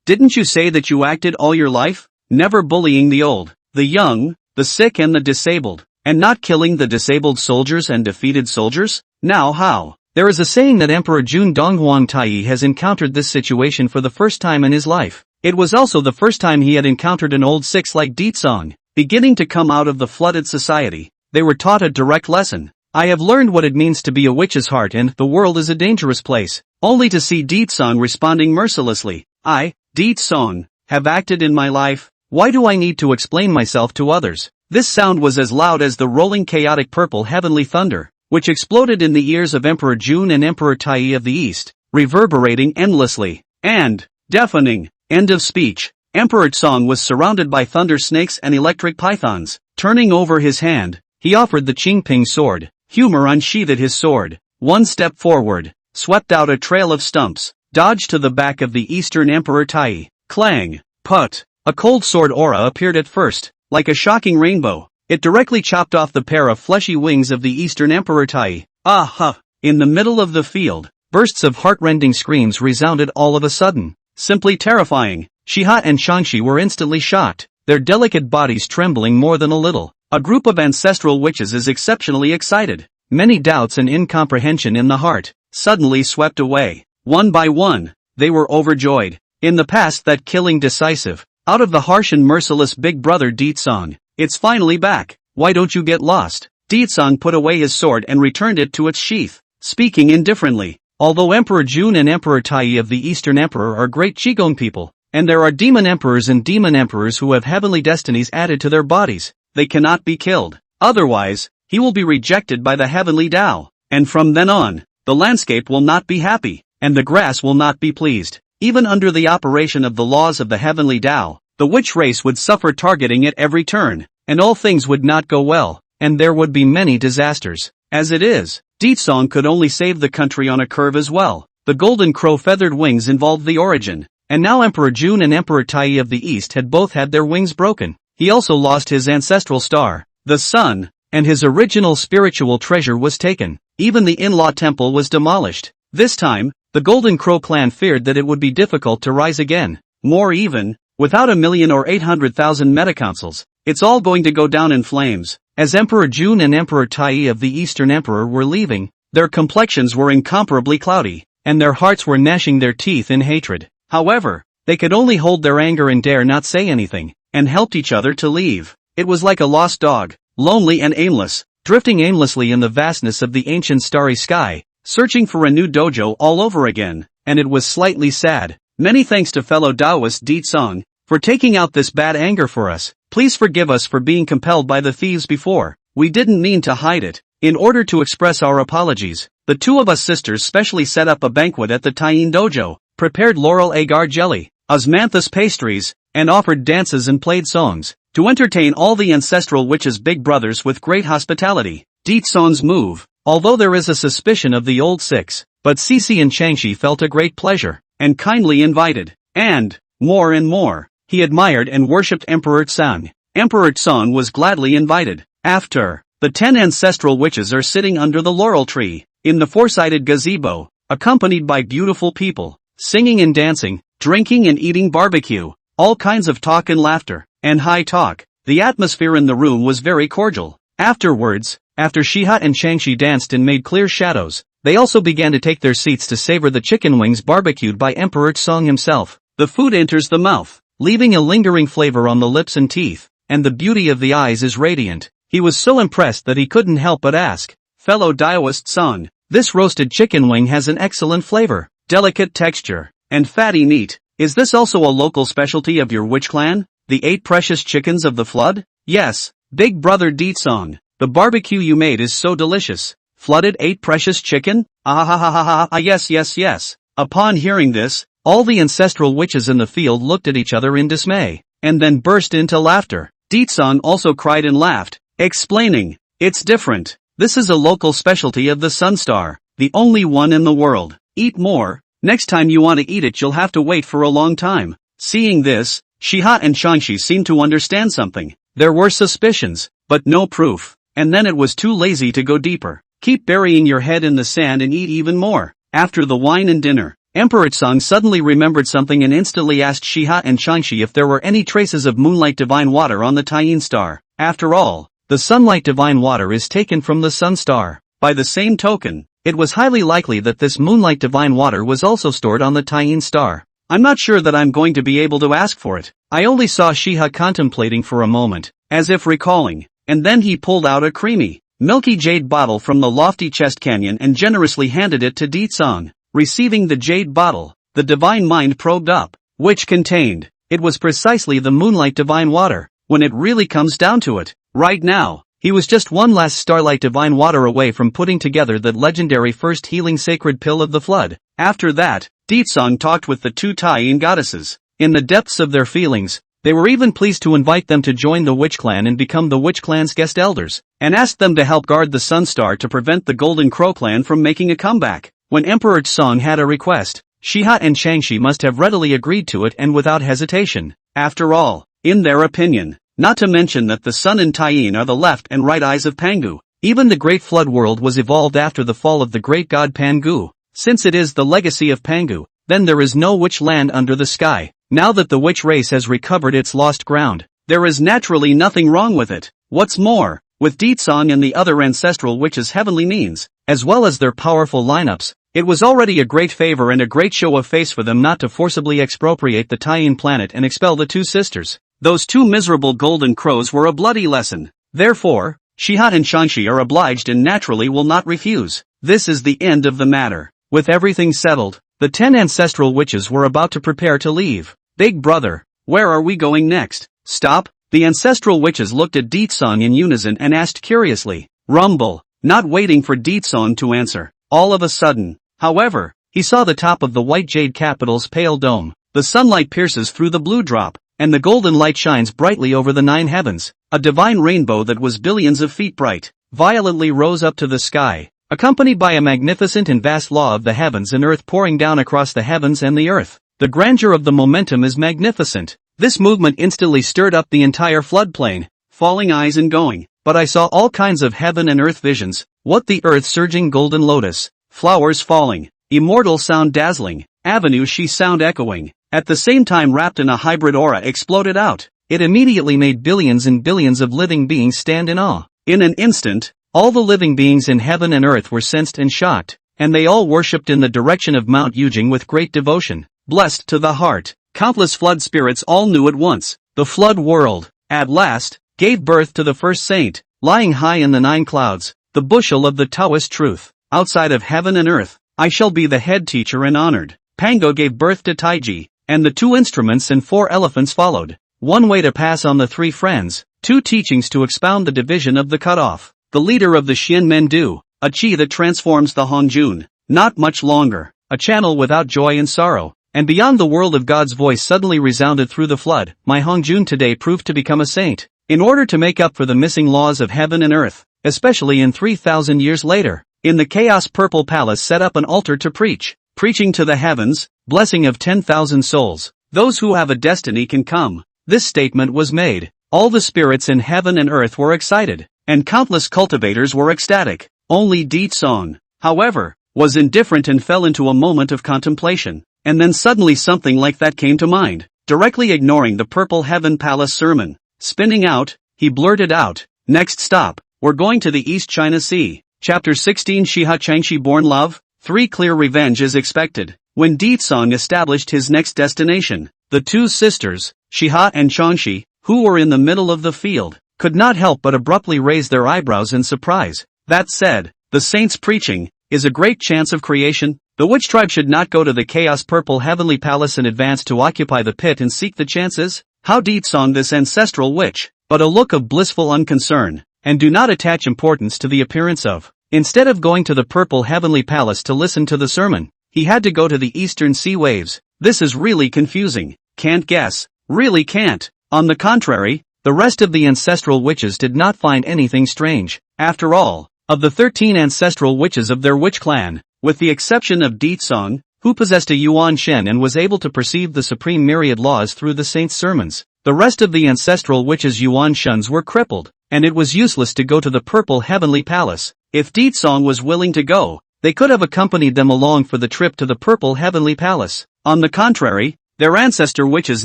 didn't you say that you acted all your life? Never bullying the old, the young, the sick and the disabled, and not killing the disabled soldiers and defeated soldiers? Now how? There is a saying that Emperor Jun Donghuang Tai has encountered this situation for the first time in his life. It was also the first time he had encountered an old six like Deet Song. Beginning to come out of the flooded society, they were taught a direct lesson. I have learned what it means to be a witch's heart and the world is a dangerous place. Only to see Deet Song responding mercilessly. I, Deet Song, have acted in my life. Why do I need to explain myself to others? This sound was as loud as the rolling chaotic purple heavenly thunder, which exploded in the ears of Emperor Jun and Emperor Tai of the East, reverberating endlessly, and deafening. End of speech. Emperor Song was surrounded by thunder snakes and electric pythons. Turning over his hand, he offered the Qingping sword. Humor unsheathed his sword. One step forward, swept out a trail of stumps, dodged to the back of the Eastern Emperor Tai. Clang! Put! A cold sword aura appeared at first, like a shocking rainbow. It directly chopped off the pair of fleshy wings of the Eastern Emperor Tai. Ah ha! In the middle of the field, bursts of heart-rending screams resounded all of a sudden. Simply terrifying. Shiha and Shangshi were instantly shocked, their delicate bodies trembling more than a little. A group of ancestral witches is exceptionally excited. Many doubts and incomprehension in the heart suddenly swept away. One by one, they were overjoyed. In the past that killing decisive, out of the harsh and merciless big brother Deetsong. It's finally back. Why don't you get lost? Deetsong put away his sword and returned it to its sheath, speaking indifferently. Although Emperor Jun and Emperor Tai of the Eastern Emperor are great Qigong people, and there are demon emperors and demon emperors who have heavenly destinies added to their bodies, they cannot be killed. Otherwise, he will be rejected by the heavenly Tao, and from then on, the landscape will not be happy, and the grass will not be pleased. Even under the operation of the laws of the heavenly Tao, the witch race would suffer targeting at every turn, and all things would not go well, and there would be many disasters. As it is, Deetsong could only save the country on a curve as well. The golden crow feathered wings involved the origin, and now Emperor Jun and Emperor Tai of the East had both had their wings broken. He also lost his ancestral star, the sun, and his original spiritual treasure was taken. Even the in-law temple was demolished. This time, the Golden Crow clan feared that it would be difficult to rise again. More even, without 1,000,000 or 800,000 metacouncils, it's all going to go down in flames. As Emperor Jun and Emperor Tai of the Eastern Emperor were leaving, their complexions were incomparably cloudy, and their hearts were gnashing their teeth in hatred. However, they could only hold their anger and dare not say anything, and helped each other to leave. It was like a lost dog, lonely and aimless, drifting aimlessly in the vastness of the ancient starry sky, searching for a new dojo all over again, and it was slightly sad. Many thanks to fellow Taoist Deetsong, for taking out this bad anger for us. Please forgive us for being compelled by the thieves before. We didn't mean to hide it. In order to express our apologies, the two of us sisters specially set up a banquet at the Taiyin dojo, prepared laurel agar jelly, osmanthus pastries, and offered dances and played songs, to entertain all the ancestral witches' big brothers with great hospitality. Deetsong's move, although there is a suspicion of the old six, but Cece and Changshi felt a great pleasure, and kindly invited, and more, he admired and worshipped Emperor Tsang. Emperor Tsang was gladly invited. After, the 10 ancestral witches are sitting under the laurel tree, in the four-sided gazebo, accompanied by beautiful people, singing and dancing, drinking and eating barbecue, all kinds of talk and laughter, and high talk. The atmosphere in the room was very cordial. Afterwards, after Shiha and Changshi danced and made clear shadows, they also began to take their seats to savor the chicken wings barbecued by Emperor Tsang himself. The food enters the mouth, leaving a lingering flavor on the lips and teeth, and the beauty of the eyes is radiant. He was so impressed that he couldn't help but ask, "Fellow Daoist Tsang, this roasted chicken wing has an excellent flavor, delicate texture, and fatty meat. Is this also a local specialty of your witch clan? The 8 precious chickens of the flood?" "Yes, big brother Deetsong, the barbecue you made is so delicious." "Flooded 8 precious chicken? Yes. Upon hearing this, all the ancestral witches in the field looked at each other in dismay, and then burst into laughter. Deetsong also cried and laughed, explaining, "It's different. This is a local specialty of the Sunstar, the only one in the world. Eat more. Next time you want to eat it you'll have to wait for a long time." Seeing this, Shiha and Changshi seemed to understand something. There were suspicions, but no proof, and then it was too lazy to go deeper. Keep burying your head in the sand and eat even more. After the wine and dinner, Emperor Tsang suddenly remembered something and instantly asked Shiha and Changshi if there were any traces of moonlight divine water on the Taiyin star. After all, the sunlight divine water is taken from the sun star. By the same token, it was highly likely that this moonlight divine water was also stored on the Taiyin star. "I'm not sure that I'm going to be able to ask for it." I only saw Shiha contemplating for a moment, as if recalling, and then he pulled out a creamy, milky jade bottle from the lofty chest canyon and generously handed it to Deetsong. Receiving the jade bottle, the divine mind probed up, which contained, it was precisely the moonlight divine water, when it really comes down to it. Right now, he was just one last starlight divine water away from putting together that legendary first healing sacred pill of the flood. After that, Deetsong talked with the 2 Taiyin goddesses. In the depths of their feelings, they were even pleased to invite them to join the Witch Clan and become the Witch Clan's guest elders, and asked them to help guard the Sun Star to prevent the Golden Crow Clan from making a comeback. When Emperor Song had a request, Shiha and Changshi must have readily agreed to it and without hesitation. After all, in their opinion, not to mention that the sun and Taiyin are the left and right eyes of Pangu. Even the Great Flood world was evolved after the fall of the great god Pangu. Since it is the legacy of Pangu, then there is no witch land under the sky. Now that the witch race has recovered its lost ground, there is naturally nothing wrong with it. What's more, with Deetsong and the other ancestral witches' heavenly means, as well as their powerful lineups, it was already a great favor and a great show of face for them not to forcibly expropriate the Taiyin planet and expel the two sisters. Those two miserable golden crows were a bloody lesson. Therefore, Shiha and Changshi are obliged and naturally will not refuse. This is the end of the matter. With everything settled, the 10 ancestral witches were about to prepare to leave. Big brother, where are we going next? Stop. The ancestral witches looked at Deetsong in unison and asked curiously. Rumble, not waiting for Deetsong to answer. All of a sudden, however, he saw the top of the white jade capital's pale dome. The sunlight pierces through the blue drop, and the golden light shines brightly over the 9 heavens. A divine rainbow that was billions of feet bright, violently rose up to the sky, accompanied by a magnificent and vast law of the heavens and earth pouring down across the heavens and the earth. The grandeur of the momentum is magnificent. This movement instantly stirred up the entire floodplain, falling eyes and going. But I saw all kinds of heaven and earth visions. What the earth surging golden lotus, flowers falling, immortal sound dazzling, avenue she sound echoing, at the same time wrapped in a hybrid aura exploded out. It immediately made billions and billions of living beings stand in awe. In an instant, all the living beings in heaven and earth were sensed and shocked, and they all worshipped in the direction of Mount Yujing with great devotion. Blessed to the heart, countless flood spirits all knew at once. The flood world, at last, gave birth to the first saint, lying high in the 9 clouds, the bushel of the Taoist truth. Outside of heaven and earth, I shall be the head teacher and honored. Pango gave birth to Taiji, and the 2 instruments and 4 elephants followed. 1 way to pass on the 3 friends, 2 teachings to expound the division of the cutoff. The leader of the Xian Mendu, a chi that transforms the Hongjun. Not much longer, a channel without joy and sorrow. And beyond the world of God's voice suddenly resounded through the flood. My Hongjun today proved to become a saint. In order to make up for the missing laws of heaven and earth, especially in 3,000 years later, in the Chaos Purple Palace set up an altar to preach. Preaching to the heavens, blessing of 10,000 souls. Those who have a destiny can come. This statement was made. All the spirits in heaven and earth were excited, and countless cultivators were ecstatic. Only Deetsong, however, was indifferent and fell into a moment of contemplation. And then suddenly something like that came to mind. Directly ignoring the Purple Heaven Palace sermon. Spinning out, he blurted out, next stop, we're going to the East China Sea. Chapter 16 Shiha Changshi Born Love, 3 Clear revenge is expected. When Deetsong established his next destination, the 2 sisters, Shiha and Changshi, who were in the middle of the field, could not help but abruptly raise their eyebrows in surprise. That said, the saints preaching, is a great chance of creation. The witch tribe should not go to the Chaos Purple Heavenly Palace in advance to occupy the pit and seek the chances. How Deetsong this ancestral witch, but a look of blissful unconcern, and do not attach importance to the appearance of. Instead of going to the Purple Heavenly Palace to listen to the sermon, he had to go to the Eastern Sea Waves. This is really confusing. Can't guess. Really can't. On the contrary, the rest of the ancestral witches did not find anything strange. After all, of the 13 ancestral witches of their witch clan, with the exception of Deetsong, who possessed a Yuan Shen and was able to perceive the supreme myriad laws through the saints' sermons, the rest of the ancestral witches' Yuan Shuns were crippled, and it was useless to go to the Purple Heavenly Palace. If Deetsong was willing to go, they could have accompanied them along for the trip to the Purple Heavenly Palace. On the contrary, their ancestor witches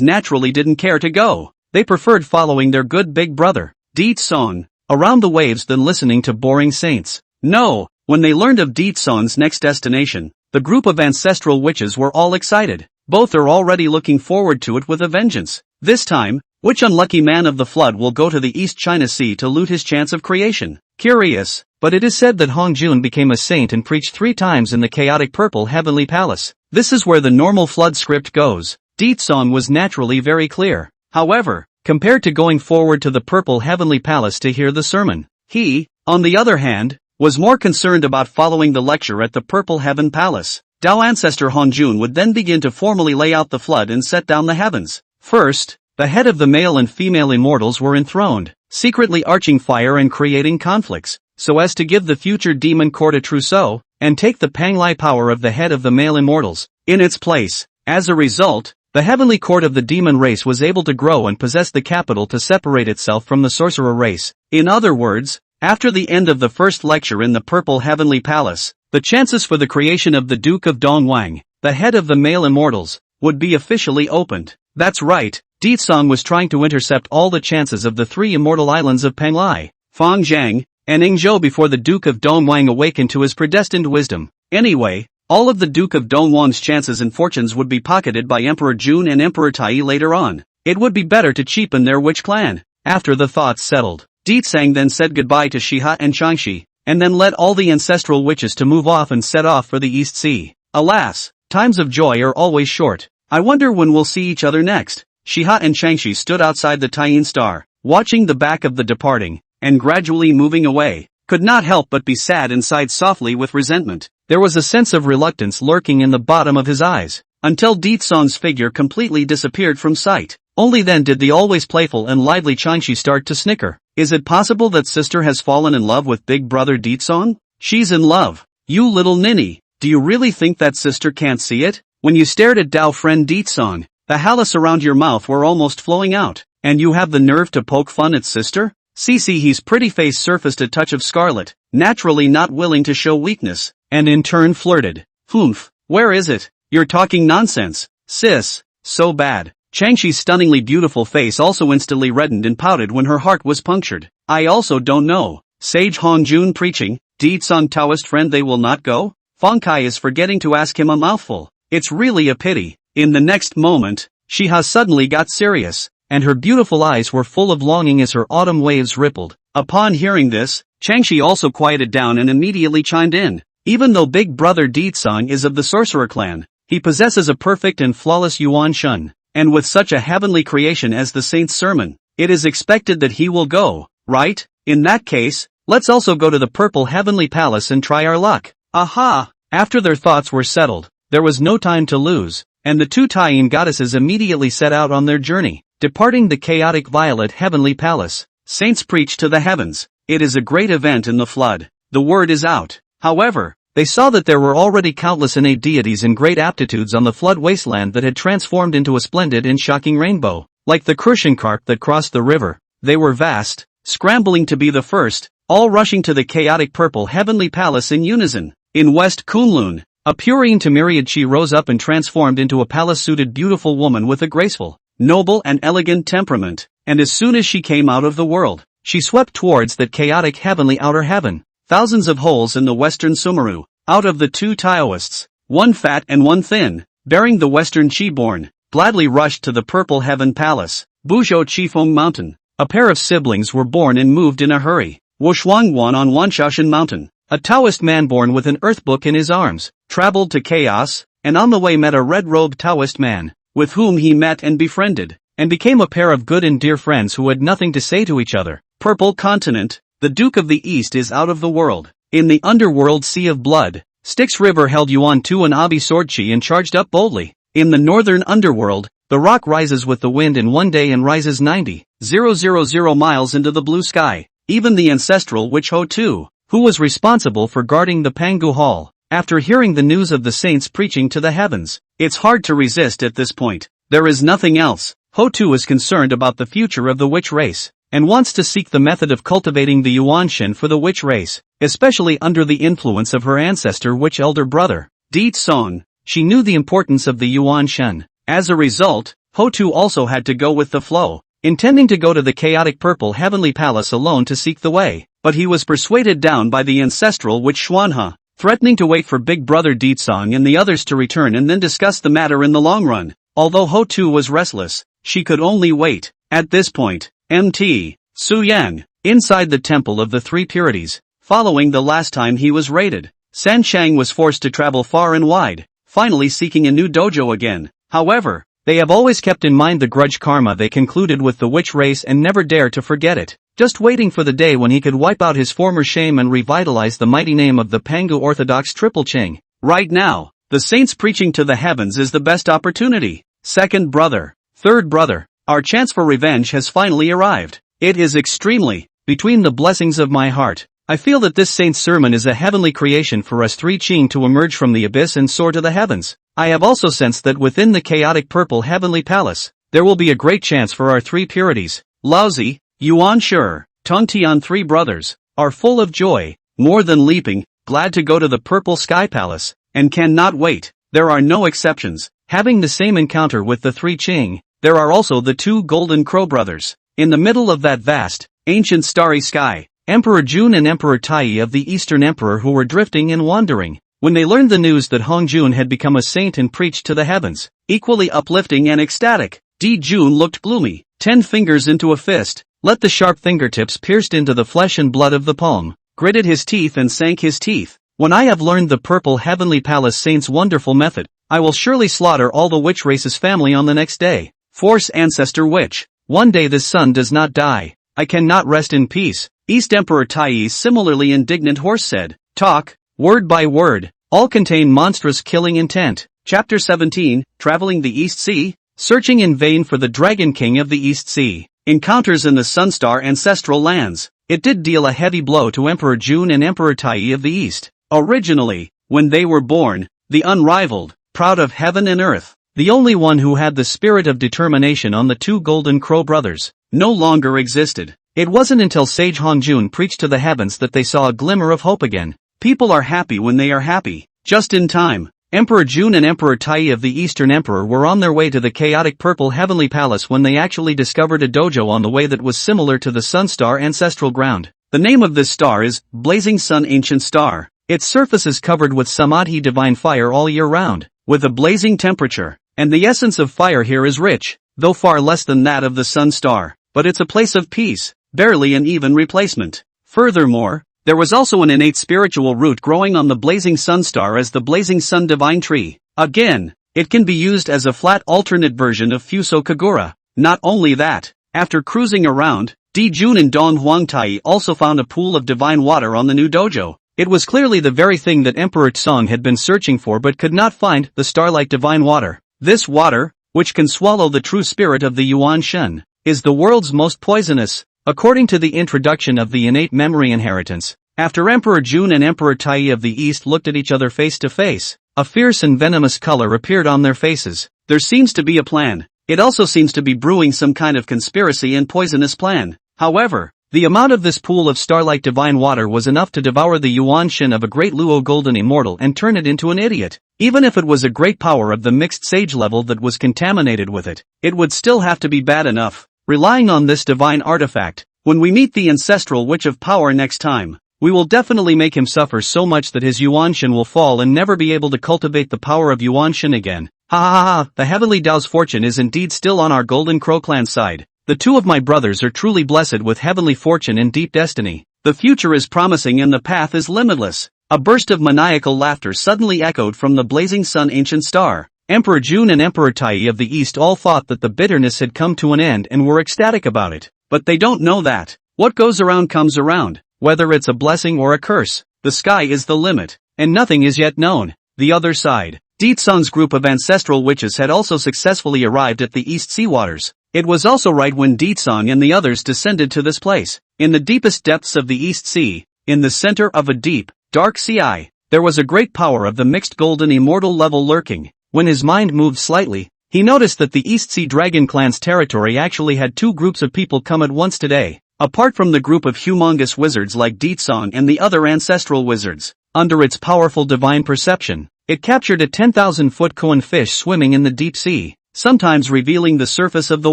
naturally didn't care to go. They preferred following their good big brother, Deetsong, around the waves than listening to boring saints. No, when they learned of Deetsong's next destination, the group of ancestral witches were all excited. Both are already looking forward to it with a vengeance. This time, which unlucky man of the flood will go to the East China Sea to loot his chance of creation? Curious, but it is said that Hongjun became a saint and preached 3 times in the chaotic Purple Heavenly Palace. This is where the normal flood script goes. Deetsong was naturally very clear. However, compared to going forward to the Purple Heavenly Palace to hear the sermon, he, on the other hand, was more concerned about following the lecture at the Purple Heaven Palace. Dao ancestor Hongjun would then begin to formally lay out the flood and set down the heavens. First, the head of the male and female immortals were enthroned, secretly arching fire and creating conflicts, so as to give the future demon court a trousseau. and take the panglai power of the head of the male immortals in its place. As a result, the heavenly court of the demon race was able to grow and possess the capital to separate itself from the sorcerer race. In other words, after the end of the first lecture in the Purple Heavenly Palace, the chances for the creation of the Duke of Dongwang, the head of the male immortals, would be officially opened. That's right, Ditsong was trying to intercept all the chances of the three immortal islands of Panglai, Fangjiang, and Yingzhou before the Duke of Dongwang awakened to his predestined wisdom. Anyway, all of the Duke of Dongwang's chances and fortunes would be pocketed by Emperor Jun and Emperor Tai later on. It would be better to cheapen their witch clan. After the thoughts settled, Ditsang then said goodbye to Shiha and Changshi, and then led all the ancestral witches to move off and set off for the East Sea. Alas, times of joy are always short. I wonder when we'll see each other next. Shiha and Changshi stood outside the Taiyin Star, watching the back of the departing, and gradually moving away, could not help but be sad and sighed softly with resentment. There was a sense of reluctance lurking in the bottom of his eyes, until Ditsong's figure completely disappeared from sight. Only then did the always playful and lively Changshi start to snicker. Is it possible that sister has fallen in love with big brother Ditsong? She's in love. You little ninny, do you really think that sister can't see it? When you stared at Dao friend Ditsong, the halos around your mouth were almost flowing out, and you have the nerve to poke fun at sister? His pretty face surfaced a touch of scarlet, naturally not willing to show weakness, and in turn flirted. Humph, where is it? You're talking nonsense, sis, so bad. Changshi's stunningly beautiful face also instantly reddened and pouted when her heart was punctured. I also don't know. Sage Hongjun preaching, Ditsong Taoist friend they will not go? Feng Kai is forgetting to ask him a mouthful. It's really a pity. In the next moment, Shiha suddenly got serious, and her beautiful eyes were full of longing as her autumn waves rippled. Upon hearing this, Changshi also quieted down and immediately chimed in. Even though big brother Ditsong is of the sorcerer clan, he possesses a perfect and flawless Yuan Shun, and with such a heavenly creation as the saint's sermon, it is expected that he will go, right? In that case, let's also go to the Purple Heavenly Palace and try our luck. Aha! After their thoughts were settled, there was no time to lose, and the two Taiyin goddesses immediately set out on their journey. Departing the chaotic violet heavenly palace, saints preach to the heavens. It is a great event in the flood. The word is out. However, they saw that there were already countless innate deities and great aptitudes on the flood wasteland that had transformed into a splendid and shocking rainbow. Like the crucian carp that crossed the river, they were vast, scrambling to be the first, all rushing to the chaotic purple heavenly palace in unison. In West Kunlun, a Purine Tamiriad she rose up and transformed into a palace-suited beautiful woman with a graceful, noble and elegant temperament, and as soon as she came out of the world, she swept towards that chaotic heavenly outer heaven. Thousands of holes in the western Sumeru. Out of the two Taoists, one fat and one thin, bearing the western Chi-born, gladly rushed to the Purple Heaven Palace. Buzhou Chifeng Mountain. A pair of siblings were born and moved in a hurry. Wushuangguan on Wanshaoshan Mountain. A Taoist man born with an earth book in his arms, traveled to chaos, and on the way met a red-robed Taoist man, with whom he met and befriended, and became a pair of good and dear friends who had nothing to say to each other. Purple Continent. The Duke of the East is out of the world. In the underworld sea of blood, Styx River held Yuan Tu and Abi Swordchi and charged up boldly. In the northern underworld, the rock rises with the wind in one day and rises 90,000 miles into the blue sky. Even the ancestral witch Ho Tu, who was responsible for guarding the Pangu Hall, after hearing the news of the saints preaching to the heavens, it's hard to resist at this point. There is nothing else. Ho Tu is concerned about the future of the witch race, and wants to seek the method of cultivating the Yuan Shen for the witch race, especially under the influence of her ancestor witch elder brother, Ditsong. She knew the importance of the Yuan Shen. As a result, Ho Tu also had to go with the flow, intending to go to the chaotic purple heavenly palace alone to seek the way, but he was persuaded down by the ancestral witch Xuanhe, threatening to wait for big brother Ditsong and the others to return and then discuss the matter in the long run. Although Ho Tu was restless, she could only wait. At this point, Mt. Suyang, inside the Temple of the Three Purities, following the last time he was raided, San Chang was forced to travel far and wide, finally seeking a new dojo again. However, they have always kept in mind the grudge karma they concluded with the witch race and never dare to forget it, just waiting for the day when he could wipe out his former shame and revitalize the mighty name of the Pangu Orthodox Triple Ching. Right now, the saints preaching to the heavens is the best opportunity. Second brother, third brother, our chance for revenge has finally arrived. It is extremely, between the blessings of my heart, I feel that this saint's sermon is a heavenly creation for us three Qing to emerge from the abyss and soar to the heavens. I have also sensed that within the chaotic purple heavenly palace, there will be a great chance for our three purities. Laozi, Yuan Shi, Tongtian, three brothers, are full of joy, more than leaping, glad to go to the purple sky palace, and cannot wait. There are no exceptions. Having the same encounter with the three Qing, there are also the two golden crow brothers. In the middle of that vast, ancient starry sky, Emperor Jun and Emperor Tai of the Eastern Emperor who were drifting and wandering. When they learned the news that Hong Jun had become a saint and preached to the heavens, equally uplifting and ecstatic, Di Jun looked gloomy, 10 fingers into a fist, let the sharp fingertips pierced into the flesh and blood of the palm, gritted his teeth and sank his teeth. When I have learned the purple heavenly palace saint's wonderful method, I will surely slaughter all the witch race's family on the next day. Force ancestor witch. One day this sun does not die. I cannot rest in peace. East Emperor Tai's similarly indignant horse said, talk, word by word, all contain monstrous killing intent. Chapter 17, Traveling the East Sea, searching in vain for the Dragon King of the East Sea. Encounters in the Sunstar ancestral lands. It did deal a heavy blow to Emperor Jun and Emperor Tai of the East. Originally, when they were born, the unrivaled, proud of heaven and earth, the only one who had the spirit of determination on the two Golden Crow brothers, no longer existed. It wasn't until Sage Hongjun preached to the heavens that they saw a glimmer of hope again. People are happy when they are happy. Just in time, Emperor Jun and Emperor Tai of the Eastern Emperor were on their way to the chaotic purple heavenly palace when they actually discovered a dojo on the way that was similar to the Sunstar ancestral ground. The name of this star is Blazing Sun Ancient Star. Its surface is covered with samadhi divine fire all year round, with a blazing temperature, and the essence of fire here is rich, though far less than that of the sun star, but it's a place of peace, barely an even replacement. Furthermore, there was also an innate spiritual root growing on the blazing sun star as the blazing sun divine tree. Again, it can be used as a flat alternate version of Fuso Kagura. Not only that, after cruising around, Di Jun and Dong Huangtai also found a pool of divine water on the new dojo. It was clearly the very thing that Emperor Tsong had been searching for but could not find, the starlight divine water. This water, which can swallow the true spirit of the Yuan Shen, is the world's most poisonous, according to the introduction of the innate memory inheritance. After Emperor Jun and Emperor Tai of the East looked at each other face to face, a fierce and venomous color appeared on their faces. There seems to be a plan. It also seems to be brewing some kind of conspiracy and poisonous plan. However, the amount of this pool of starlight divine water was enough to devour the Yuan Shen of a great Luo golden immortal and turn it into an idiot. Even if it was a great power of the mixed sage level that was contaminated with it, it would still have to be bad enough. Relying on this divine artifact, when we meet the ancestral witch of power next time, we will definitely make him suffer so much that his Yuan Shen will fall and never be able to cultivate the power of Yuan Shen again. Ha ha ha, the heavenly Dao's fortune is indeed still on our Golden Crow clan side. The two of my brothers are truly blessed with heavenly fortune and deep destiny. The future is promising and the path is limitless. A burst of maniacal laughter suddenly echoed from the blazing sun ancient star. Emperor Jun and Emperor Tai of the East all thought that the bitterness had come to an end and were ecstatic about it. But they don't know that. What goes around comes around. Whether it's a blessing or a curse, the sky is the limit, and nothing is yet known. The other side. Di Tsong's group of ancestral witches had also successfully arrived at the East Sea waters. It was also right when Di Tsong and the others descended to this place. In the deepest depths of the East Sea, in the center of a deep, dark sea, there was a great power of the mixed golden immortal level lurking. When his mind moved slightly, he noticed that the East Sea Dragon Clan's territory actually had two groups of people come at once today. Apart from the group of humongous wizards like Di Tsong and the other ancestral wizards, under its powerful divine perception, it captured a 10,000-foot koan fish swimming in the deep sea, sometimes revealing the surface of the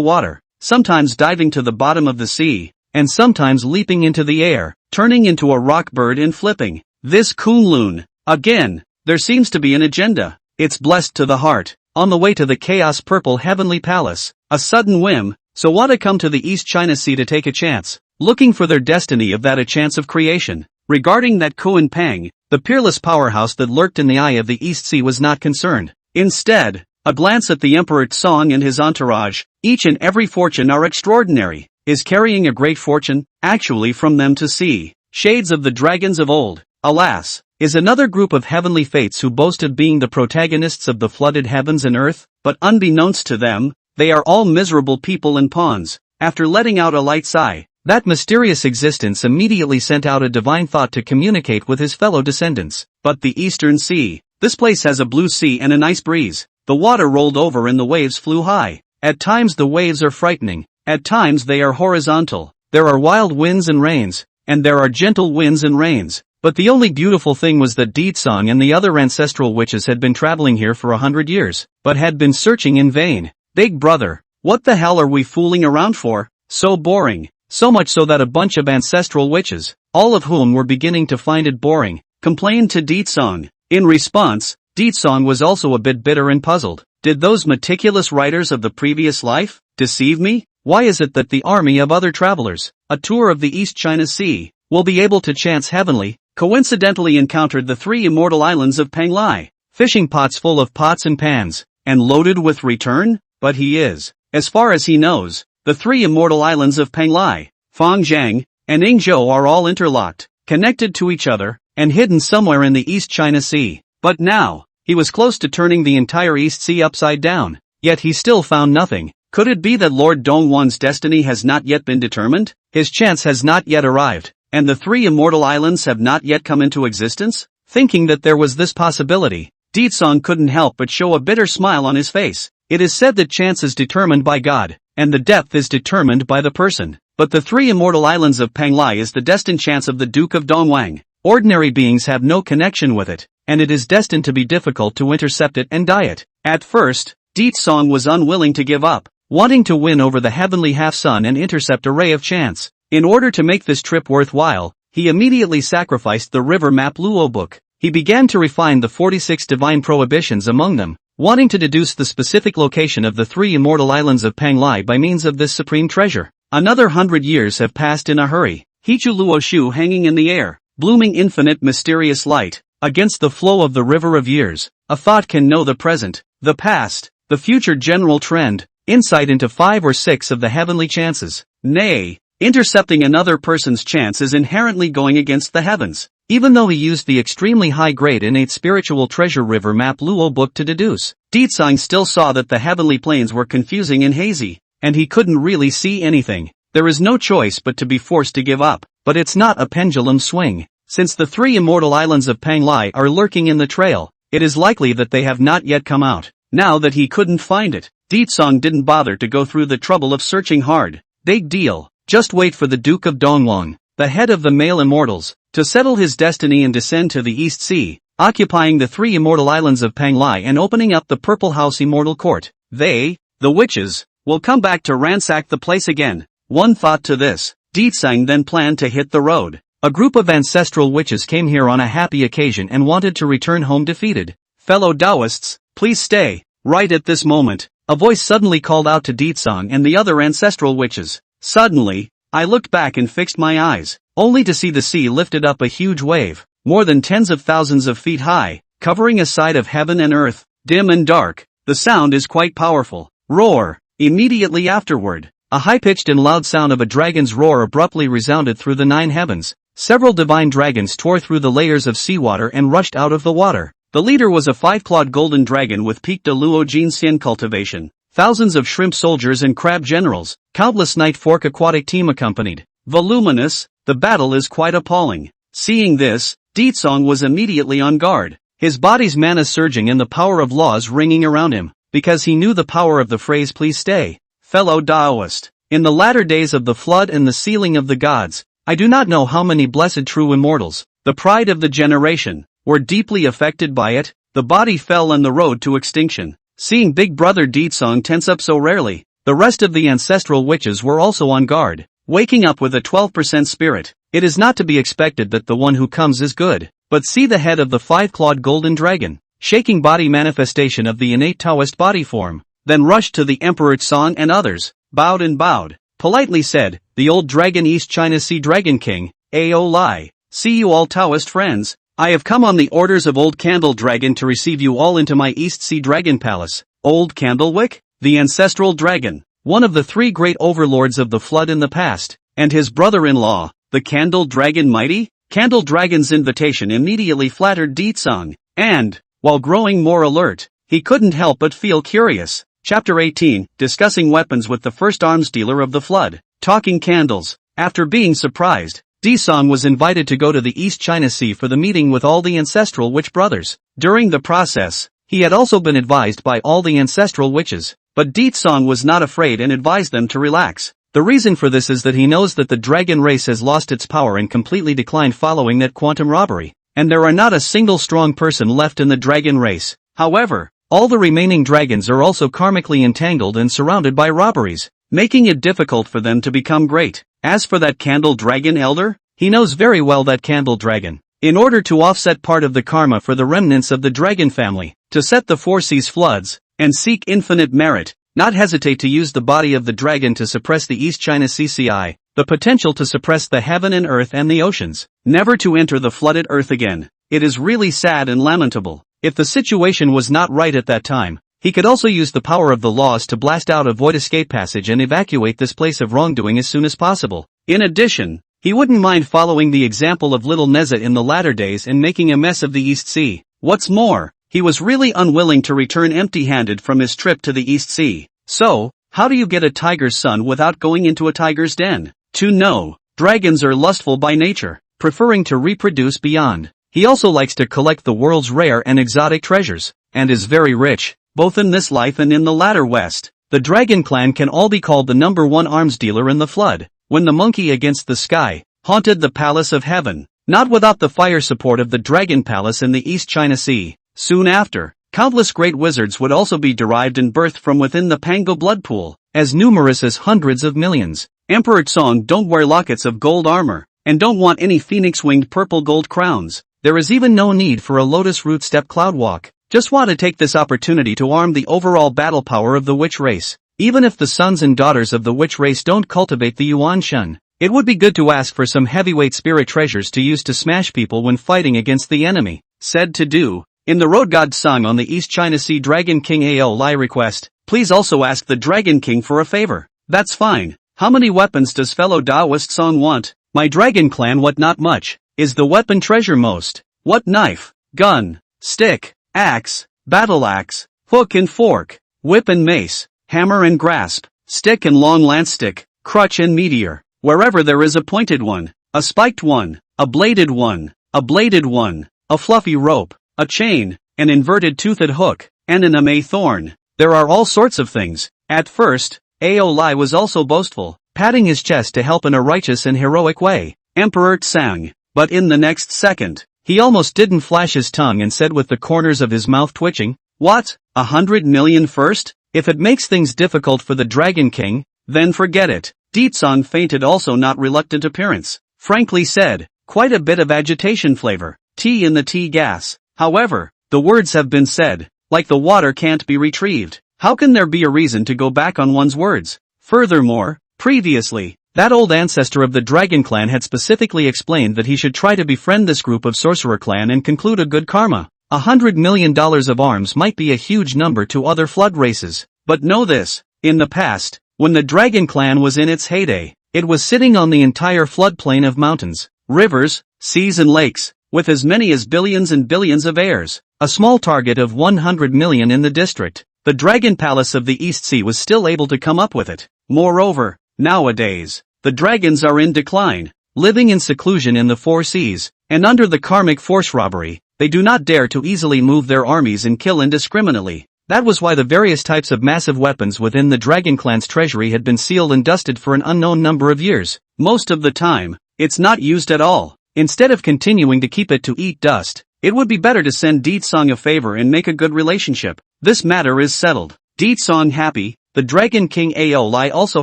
water, sometimes diving to the bottom of the sea, and sometimes leaping into the air, turning into a rock bird and flipping. This Kunlun. Again, there seems to be an agenda. It's blessed to the heart. On the way to the Chaos Purple Heavenly Palace, a sudden whim, so want to come to the East China Sea to take a chance, looking for their destiny of that a chance of creation. Regarding that Koan Pang, the peerless powerhouse that lurked in the eye of the East Sea was not concerned. Instead, a glance at the Emperor Tsong and his entourage, each and every fortune are extraordinary, is carrying a great fortune, actually from them to see. Shades of the dragons of old, alas, is another group of heavenly fates who boast of being the protagonists of the flooded heavens and earth, but unbeknownst to them, they are all miserable people and pawns. After letting out a light sigh, That mysterious existence immediately sent out a divine thought to communicate with his fellow descendants. But the Eastern Sea. This place has a blue sea and a nice breeze. The water rolled over and the waves flew high. At times the waves are frightening. At times they are horizontal. There are wild winds and rains. And there are gentle winds and rains. But the only beautiful thing was that Deetsong and the other ancestral witches had been traveling here for 100 years, but had been searching in vain. Big brother, what the hell are we fooling around for? So boring. So much so that a bunch of ancestral witches, all of whom were beginning to find it boring, complained to Deetsong. In response, Deetsong was also a bit bitter and puzzled. Did those meticulous writers of the previous life deceive me? Why is it that the army of other travelers, a tour of the East China Sea, will be able to chance heavenly, coincidentally encountered the 3 immortal islands of Panglai, fishing pots full of pots and pans, and loaded with return? But he is, as far as he knows, the 3 immortal islands of Panglai, Fangjiang, and Yingzhou are all interlocked, connected to each other, and hidden somewhere in the East China Sea. But now, he was close to turning the entire East Sea upside down, yet he still found nothing. Could it be that Lord Dongwon's destiny has not yet been determined? His chance has not yet arrived, and the 3 immortal islands have not yet come into existence? Thinking that there was this possibility, Deetsong couldn't help but show a bitter smile on his face. It is said that chance is determined by God, and the depth is determined by the person. But the 3 immortal islands of Panglai is the destined chance of the Duke of Dongwang. Ordinary beings have no connection with it, and it is destined to be difficult to intercept it and die it. At first, Deetsong was unwilling to give up, wanting to win over the heavenly half-sun and intercept a ray of chance. In order to make this trip worthwhile, he immediately sacrificed the river map Luo book. He began to refine the 46 divine prohibitions among them, wanting to deduce the specific location of the 3 immortal islands of Panglai by means of this supreme treasure. Another 100 years have passed in a hurry. Hichu Luo Shu hanging in the air, blooming infinite mysterious light, against the flow of the river of years. A thought can know the present, the past, the future general trend, insight into 5 or 6 of the heavenly chances. Nay, intercepting another person's chance is inherently going against the heavens. Even though he used the extremely high-grade innate spiritual treasure river map Luo book to deduce, Deetsong still saw that the heavenly planes were confusing and hazy, and he couldn't really see anything. There is no choice but to be forced to give up, but it's not a pendulum swing. Since the 3 immortal islands of Panglai are lurking in the trail, it is likely that they have not yet come out. Now that he couldn't find it, Deetsong didn't bother to go through the trouble of searching hard. Big deal. Just wait for the Duke of Dongwon, the head of the male immortals, to settle his destiny and descend to the East Sea, occupying the 3 immortal islands of Panglai and opening up the Purple House Immortal Court. They, the witches, will come back to ransack the place again. One thought to this, Deetsong then planned to hit the road. A group of ancestral witches came here on a happy occasion and wanted to return home defeated. Fellow Taoists, please stay. Right at this moment, a voice suddenly called out to Deetsong and the other ancestral witches. Suddenly, I looked back and fixed my eyes, only to see the sea lifted up a huge wave, more than tens of thousands of feet high, covering a side of heaven and earth, dim and dark. The sound is quite powerful. Roar! Immediately afterward, a high-pitched and loud sound of a dragon's roar abruptly resounded through the 9 heavens. Several divine dragons tore through the layers of seawater and rushed out of the water. The leader was a 5-clawed golden dragon with Pic de Luo Jinxian cultivation. Thousands of shrimp soldiers and crab generals, countless night fork aquatic team accompanied. Voluminous, the battle is quite appalling. Seeing this, Deetsong was immediately on guard, his body's mana surging and the power of laws ringing around him, because he knew the power of the phrase please stay. Fellow Taoist, in the latter days of the flood and the sealing of the gods, I do not know how many blessed true immortals, the pride of the generation, were deeply affected by it. The body fell on the road to extinction. Seeing Big Brother Deetsong tense up so rarely, the rest of the ancestral witches were also on guard, waking up with a 12% spirit. It is not to be expected that the one who comes is good, but see the head of the 5-clawed golden dragon, shaking body manifestation of the innate Taoist body form, then rushed to the Emperor Tsong and others, bowed, politely said, the old dragon East China Sea Dragon King, Ao Lai, see you all Taoist friends. I have come on the orders of Old Candle Dragon to receive you all into my East Sea Dragon Palace. Old Candlewick, the ancestral dragon, one of the 3 great overlords of the flood in the past, and his brother-in-law, the Candle Dragon Mighty. Candle Dragon's invitation immediately flattered Deetsong, and, while growing more alert, he couldn't help but feel curious. Chapter 18, discussing weapons with the first arms dealer of the flood. Talking candles. After being surprised, Di-song was invited to go to the East China Sea for the meeting with all the ancestral witch brothers. During the process, he had also been advised by all the ancestral witches, but Di-song was not afraid and advised them to relax. The reason for this is that he knows that the dragon race has lost its power and completely declined following that quantum robbery, and there are not a single strong person left in the dragon race. However, all the remaining dragons are also karmically entangled and surrounded by robberies, making it difficult for them to become great. As for that candle dragon elder, he knows very well that candle dragon. In order to offset part of the karma for the remnants of the dragon family, to set the four seas floods, and seek infinite merit, not hesitate to use the body of the dragon to suppress the East China Sea, the potential to suppress the heaven and earth and the oceans, never to enter the flooded earth again. It is really sad and lamentable. If the situation was not right at that time, he could also use the power of the laws to blast out a void escape passage and evacuate this place of wrongdoing as soon as possible. In addition, he wouldn't mind following the example of little Neza in the latter days and making a mess of the East Sea. What's more, he was really unwilling to return empty-handed from his trip to the East Sea. So, how do you get a tiger's son without going into a tiger's den? To know, dragons are lustful by nature, preferring to reproduce beyond. He also likes to collect the world's rare and exotic treasures, and is very rich, both in this life and in the latter West. The dragon clan can all be called the #1 arms dealer in the flood, when the monkey against the sky haunted the palace of heaven, not without the fire support of the dragon palace in the East China Sea. Soon after, countless great wizards would also be derived and birthed from within the Pango blood pool, as numerous as hundreds of millions. Emperor Song don't wear lockets of gold armor, and don't want any phoenix-winged purple gold crowns. There is even no need for a lotus root step cloud walk. Just want to take this opportunity to arm the overall battle power of the witch race. Even if the sons and daughters of the witch race don't cultivate the Yuan Shun, it would be good to ask for some heavyweight spirit treasures to use to smash people when fighting against the enemy. Said to do. In the Road God song on the East China Sea Dragon King Ao Lai request, please also ask the Dragon King for a favor. That's fine. How many weapons does fellow Taoist Song want? My dragon clan what not much. Is the weapon treasure most? What knife, gun, stick, axe, battle axe, hook and fork, whip and mace, hammer and grasp, stick and long lance stick, crutch and meteor. Wherever there is a pointed one, a spiked one, a bladed one, a fluffy rope, a chain, an inverted toothed hook, and an ame thorn. There are all sorts of things. At first, Ao Lai was also boastful, patting his chest to help in a righteous and heroic way. Emperor Tsang. But in the next second, he almost didn't flash his tongue and said with the corners of his mouth twitching, "What? 100 million first? If it makes things difficult for the Dragon King, then forget it." Di-song fainted, also not reluctant appearance. Frankly said, quite a bit of agitation flavor. Tea in the tea gas. However, the words have been said, like the water can't be retrieved. How can there be a reason to go back on one's words? Furthermore, previously, that old ancestor of the dragon clan had specifically explained that he should try to befriend this group of sorcerer clan and conclude a good karma. $100 million of arms might be a huge number to other flood races. But know this, in the past, when the dragon clan was in its heyday, it was sitting on the entire floodplain of mountains, rivers, seas and lakes, with as many as billions and billions of heirs, a small target of 100 million in the district. The Dragon Palace of the East Sea was still able to come up with it. Moreover, nowadays, the dragons are in decline, living in seclusion in the four seas, and under the karmic force robbery, they do not dare to easily move their armies and kill indiscriminately. That was why the various types of massive weapons within the Dragon Clan's treasury had been sealed and dusted for an unknown number of years. Most of the time, it's not used at all. Instead of continuing to keep it to eat dust, it would be better to send Di-song a favor and make a good relationship. This matter is settled. Di-song happy, the Dragon King Ao Lai also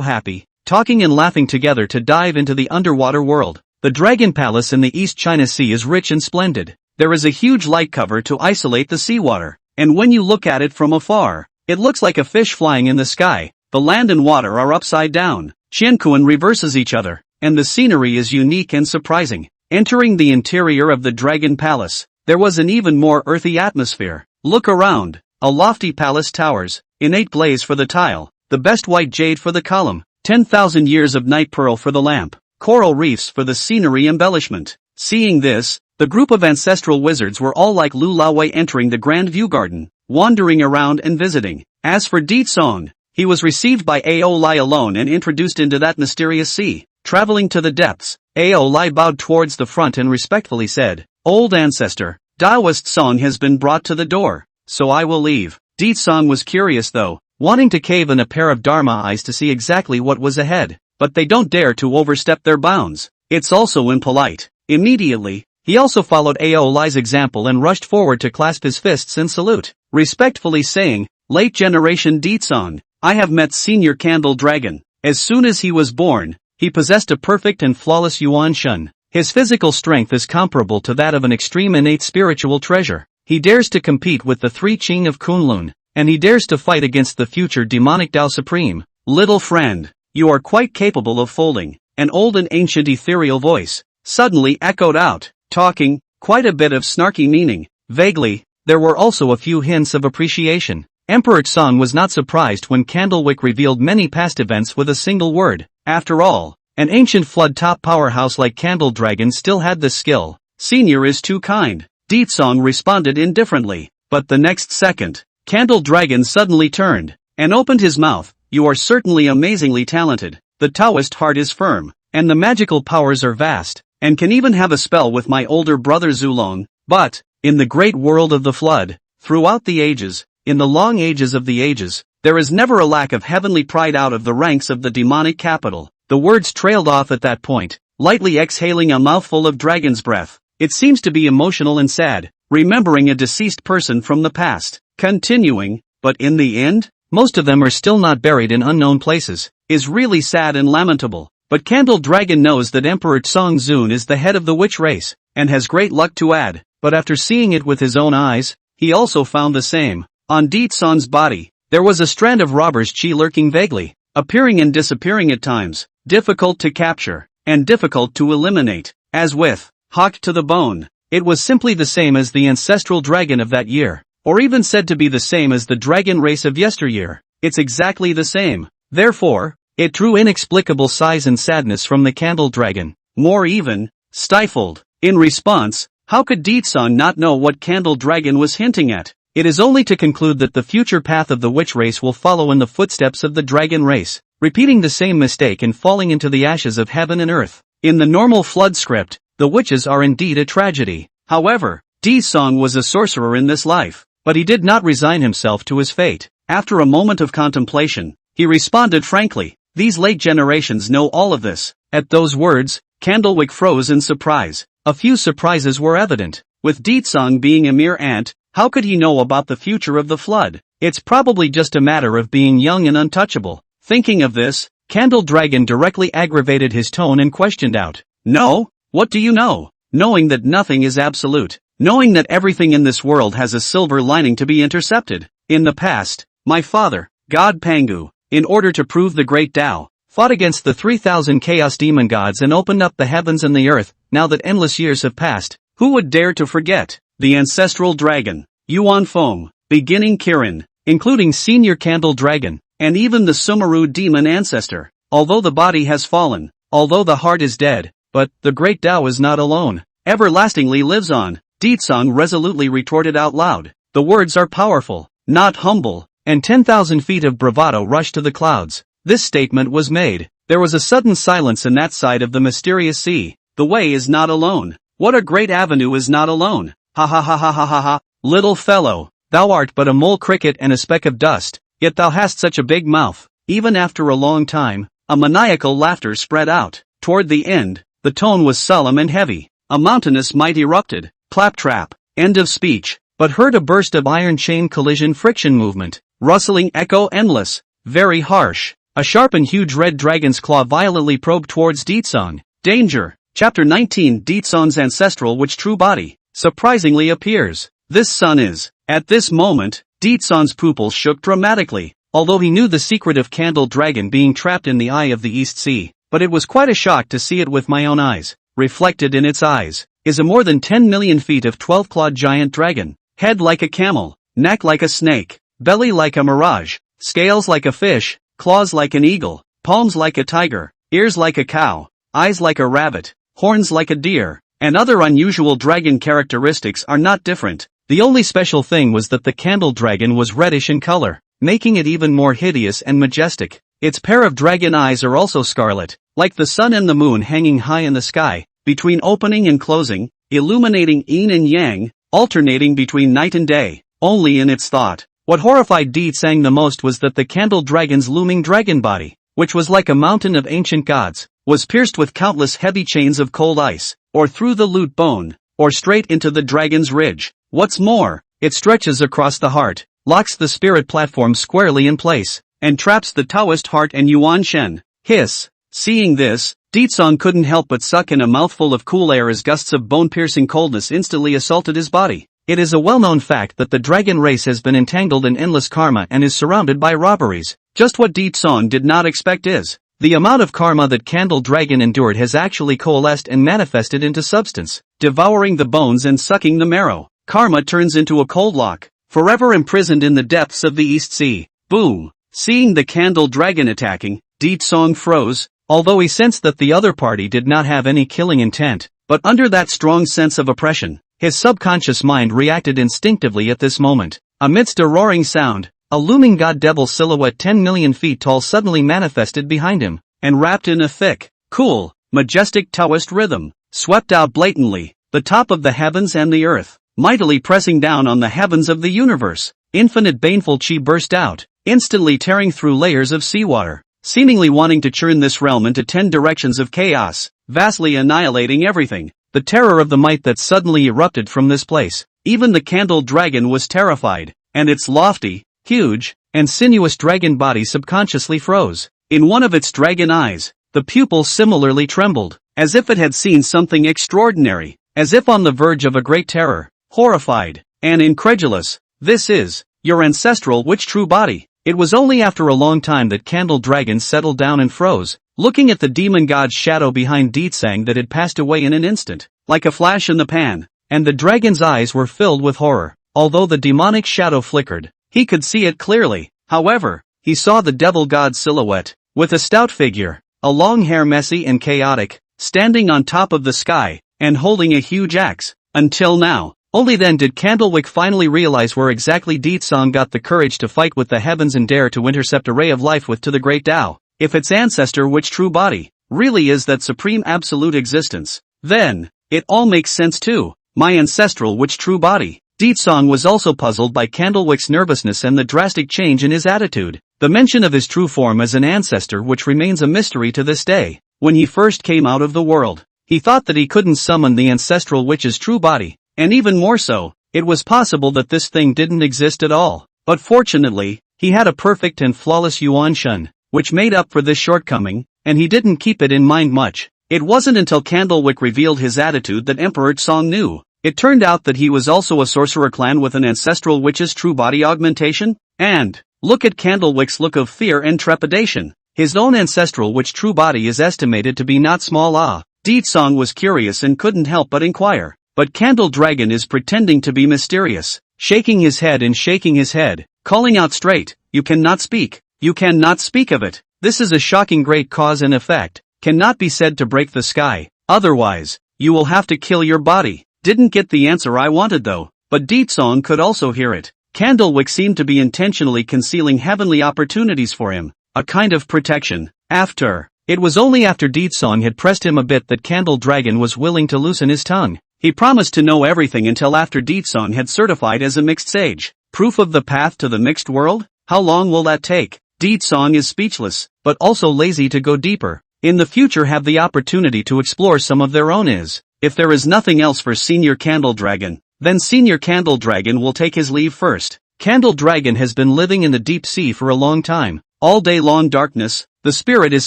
happy, talking and laughing together to dive into the underwater world. The Dragon Palace in the East China Sea is rich and splendid. There is a huge light cover to isolate the seawater, and when you look at it from afar, it looks like a fish flying in the sky. The land and water are upside down. Qianquan reverses each other, and the scenery is unique and surprising. Entering the interior of the Dragon Palace, there was an even more earthy atmosphere. Look around. A lofty palace towers, innate glaze for the tile, the best white jade for the column, 10,000 years of night pearl for the lamp, coral reefs for the scenery embellishment. Seeing this, the group of ancestral wizards were all like Lu Lawei entering the Grand View Garden, wandering around and visiting. As for Di-song, he was received by Ao Lai alone and introduced into that mysterious sea. traveling to the depths. Ao Lai bowed towards the front and respectfully said, "Old ancestor, Daoist song has been brought to the door, so I will leave." Di Song was curious though, wanting to cave in a pair of Dharma eyes to see exactly what was ahead, but they don't dare to overstep their bounds. It's also impolite. Immediately, he also followed Ao Lai's example and rushed forward to clasp his fists in salute, respectfully saying, "Late generation Di Song, I have met Senior Candle Dragon. As soon as he was born, he possessed a perfect and flawless Yuan Shun. His physical strength is comparable to that of an extreme innate spiritual treasure. He dares to compete with the three Qing of Kunlun, and he dares to fight against the future demonic Tao Supreme. Little friend, you are quite capable of folding." An old and ancient ethereal voice suddenly echoed out, talking, quite a bit of snarky meaning. Vaguely, there were also a few hints of appreciation. Emperor Song was not surprised when Candlewick revealed many past events with a single word. After all, an ancient flood top powerhouse like Candle Dragon still had this skill. "Senior is too kind," Di Song responded indifferently. But the next second, Candle Dragon suddenly turned and opened his mouth. "You are certainly amazingly talented. The Taoist heart is firm, and the magical powers are vast, and can even have a spell with my older brother Zulong. But, in the great world of the flood, throughout the ages, in the long ages of the ages, there is never a lack of heavenly pride out of the ranks of the demonic capital." The words trailed off at that point, lightly exhaling a mouthful of dragon's breath. It seems to be emotional and sad, remembering a deceased person from the past. Continuing, "But in the end, most of them are still not buried in unknown places, is really sad and lamentable. But Candle Dragon knows that Emperor Song Zun is the head of the witch race, and has great luck to add." But after seeing it with his own eyes, he also found the same. On Di Song's body, there was a strand of robber's chi lurking vaguely, appearing and disappearing at times, difficult to capture, and difficult to eliminate. As with Hawk to the bone, it was simply the same as the ancestral dragon of that year, or even said to be the same as the dragon race of yesteryear. It's exactly the same. Therefore, it drew inexplicable sighs and sadness from the Candle Dragon, more even, stifled. In response, how could Di Song not know what Candle Dragon was hinting at? It is only to conclude that the future path of the witch race will follow in the footsteps of the dragon race, repeating the same mistake and falling into the ashes of heaven and earth. In the normal flood script, the witches are indeed a tragedy. However, Di Song was a sorcerer in this life, but he did not resign himself to his fate. After a moment of contemplation, he responded frankly, "These late generations know all of this." At those words, Candlewick froze in surprise. A few surprises were evident. With Di Song being a mere ant, how could he know about the future of the flood? It's probably just a matter of being young and untouchable. Thinking of this, Candle Dragon directly aggravated his tone and questioned out, "No? What do you know?" Knowing that nothing is absolute. Knowing that everything in this world has a silver lining to be intercepted. In the past, my father, God Pangu, in order to prove the great Tao, fought against the 3,000 chaos demon gods and opened up the heavens and the earth. Now that endless years have passed, who would dare to forget? The ancestral dragon, Yuan Feng, beginning Kirin, including Senior Candle Dragon, and even the Sumeru demon ancestor. Although the body has fallen, although the heart is dead, but the great Tao is not alone, everlastingly lives on. Di Song resolutely retorted out loud. The words are powerful, not humble, and 10,000 feet of bravado rushed to the clouds. This statement was made. There was a sudden silence in that side of the mysterious sea. The way is not alone. What a great avenue is not alone. Ha ha ha ha ha ha ha. Little fellow, thou art but a mole cricket and a speck of dust, yet thou hast such a big mouth. Even after a long time, a maniacal laughter spread out. Toward the end, the tone was solemn and heavy. A mountainous might erupted. Claptrap. End of speech. But heard a burst of iron chain collision friction movement. Rustling echo endless. Very harsh. A sharp and huge red dragon's claw violently probed towards Di Song. Danger. Chapter 19. Di Song's ancestral witch true body surprisingly appears. This sun is. At this moment, Di Song's pupils shook dramatically, although he knew the secret of Candle Dragon being trapped in the eye of the East Sea, but it was quite a shock to see it with my own eyes. Reflected in its eyes is a more than 10 million feet of 12-clawed giant dragon, head like a camel, neck like a snake, belly like a mirage, scales like a fish, claws like an eagle, palms like a tiger, ears like a cow, eyes like a rabbit, horns like a deer, and other unusual dragon characteristics are not different. The only special thing was that the Candle Dragon was reddish in color, making it even more hideous and majestic. Its pair of dragon eyes are also scarlet, like the sun and the moon hanging high in the sky, between opening and closing, illuminating yin and yang, alternating between night and day, only in its thought. What horrified Di Tsang the most was that the candle dragon's looming dragon body, which was like a mountain of ancient gods, was pierced with countless heavy chains of cold ice, or through the lute bone, or straight into the dragon's ridge. What's more, it stretches across the heart, locks the spirit platform squarely in place, and traps the Taoist heart and Yuan Shen. Hiss. Seeing this, Di Tsang couldn't help but suck in a mouthful of cool air as gusts of bone-piercing coldness instantly assaulted his body. It is a well-known fact that the dragon race has been entangled in endless karma and is surrounded by robberies. Just what Di Tsang did not expect is, the amount of karma that Candle Dragon endured has actually coalesced and manifested into substance, devouring the bones and sucking the marrow. Karma turns into a cold lock, forever imprisoned in the depths of the East Sea. Boom! Seeing the Candle Dragon attacking, Di Tsang froze, although he sensed that the other party did not have any killing intent, but under that strong sense of oppression, his subconscious mind reacted instinctively at this moment. Amidst a roaring sound, a looming god-devil silhouette 10 million feet tall suddenly manifested behind him, and wrapped in a thick, cool, majestic Taoist rhythm, swept out blatantly, the top of the heavens and the earth, mightily pressing down on the heavens of the universe. Infinite baneful chi burst out, instantly tearing through layers of seawater, seemingly wanting to churn this realm into 10 directions of chaos, vastly annihilating everything. The terror of the might that suddenly erupted from this place. Even the Candle Dragon was terrified, and its lofty, huge, and sinuous dragon body subconsciously froze. In one of its dragon eyes, the pupil similarly trembled, as if it had seen something extraordinary, as if on the verge of a great terror, horrified, and incredulous. This is your ancestral witch true body. It was only after a long time that Candle Dragon settled down and froze, looking at the demon god's shadow behind Di Tsang that had passed away in an instant, like a flash in the pan, and the dragon's eyes were filled with horror. Although the demonic shadow flickered, he could see it clearly. However, he saw the devil god's silhouette, with a stout figure, a long hair messy and chaotic, standing on top of the sky, and holding a huge axe. Until now, only then did Candlewick finally realize where exactly Di Tsang got the courage to fight with the heavens and dare to intercept a ray of life with to the great Tao. If its ancestor which true body, really is that supreme absolute existence, then, it all makes sense too. My ancestral which true body. Di Tsang was also puzzled by Candlewick's nervousness and the drastic change in his attitude. The mention of his true form as an ancestor which remains a mystery to this day. When he first came out of the world, he thought that he couldn't summon the ancestral witch's true body. And even more so, it was possible that this thing didn't exist at all. But fortunately, he had a perfect and flawless Yuan Shen, which made up for this shortcoming, and he didn't keep it in mind much. It wasn't until Candlewick revealed his attitude that Emperor Tsang knew. It turned out that he was also a sorcerer clan with an ancestral witch's true body augmentation. And, look at Candlewick's look of fear and trepidation. His own ancestral witch true body is estimated to be not small. Di Tsang was curious and couldn't help but inquire. But Candle Dragon is pretending to be mysterious, shaking his head and shaking his head, calling out straight, "You cannot speak. You cannot speak of it. This is a shocking great cause and effect, cannot be said to break the sky, otherwise, you will have to kill your body." Didn't get the answer I wanted though, but Di Tsang could also hear it. Candlewick seemed to be intentionally concealing heavenly opportunities for him, a kind of protection. It was only after Di Tsang had pressed him a bit that Candle Dragon was willing to loosen his tongue. He promised to know everything until after Di Tsang had certified as a mixed sage. Proof of the path to the mixed world? How long will that take? Di Tsang is speechless, but also lazy to go deeper. In the future have the opportunity to explore some of their own is. If there is nothing else for Senior Candle Dragon, then Senior Candle Dragon will take his leave first. Candle Dragon has been living in the deep sea for a long time. All day long darkness, the spirit is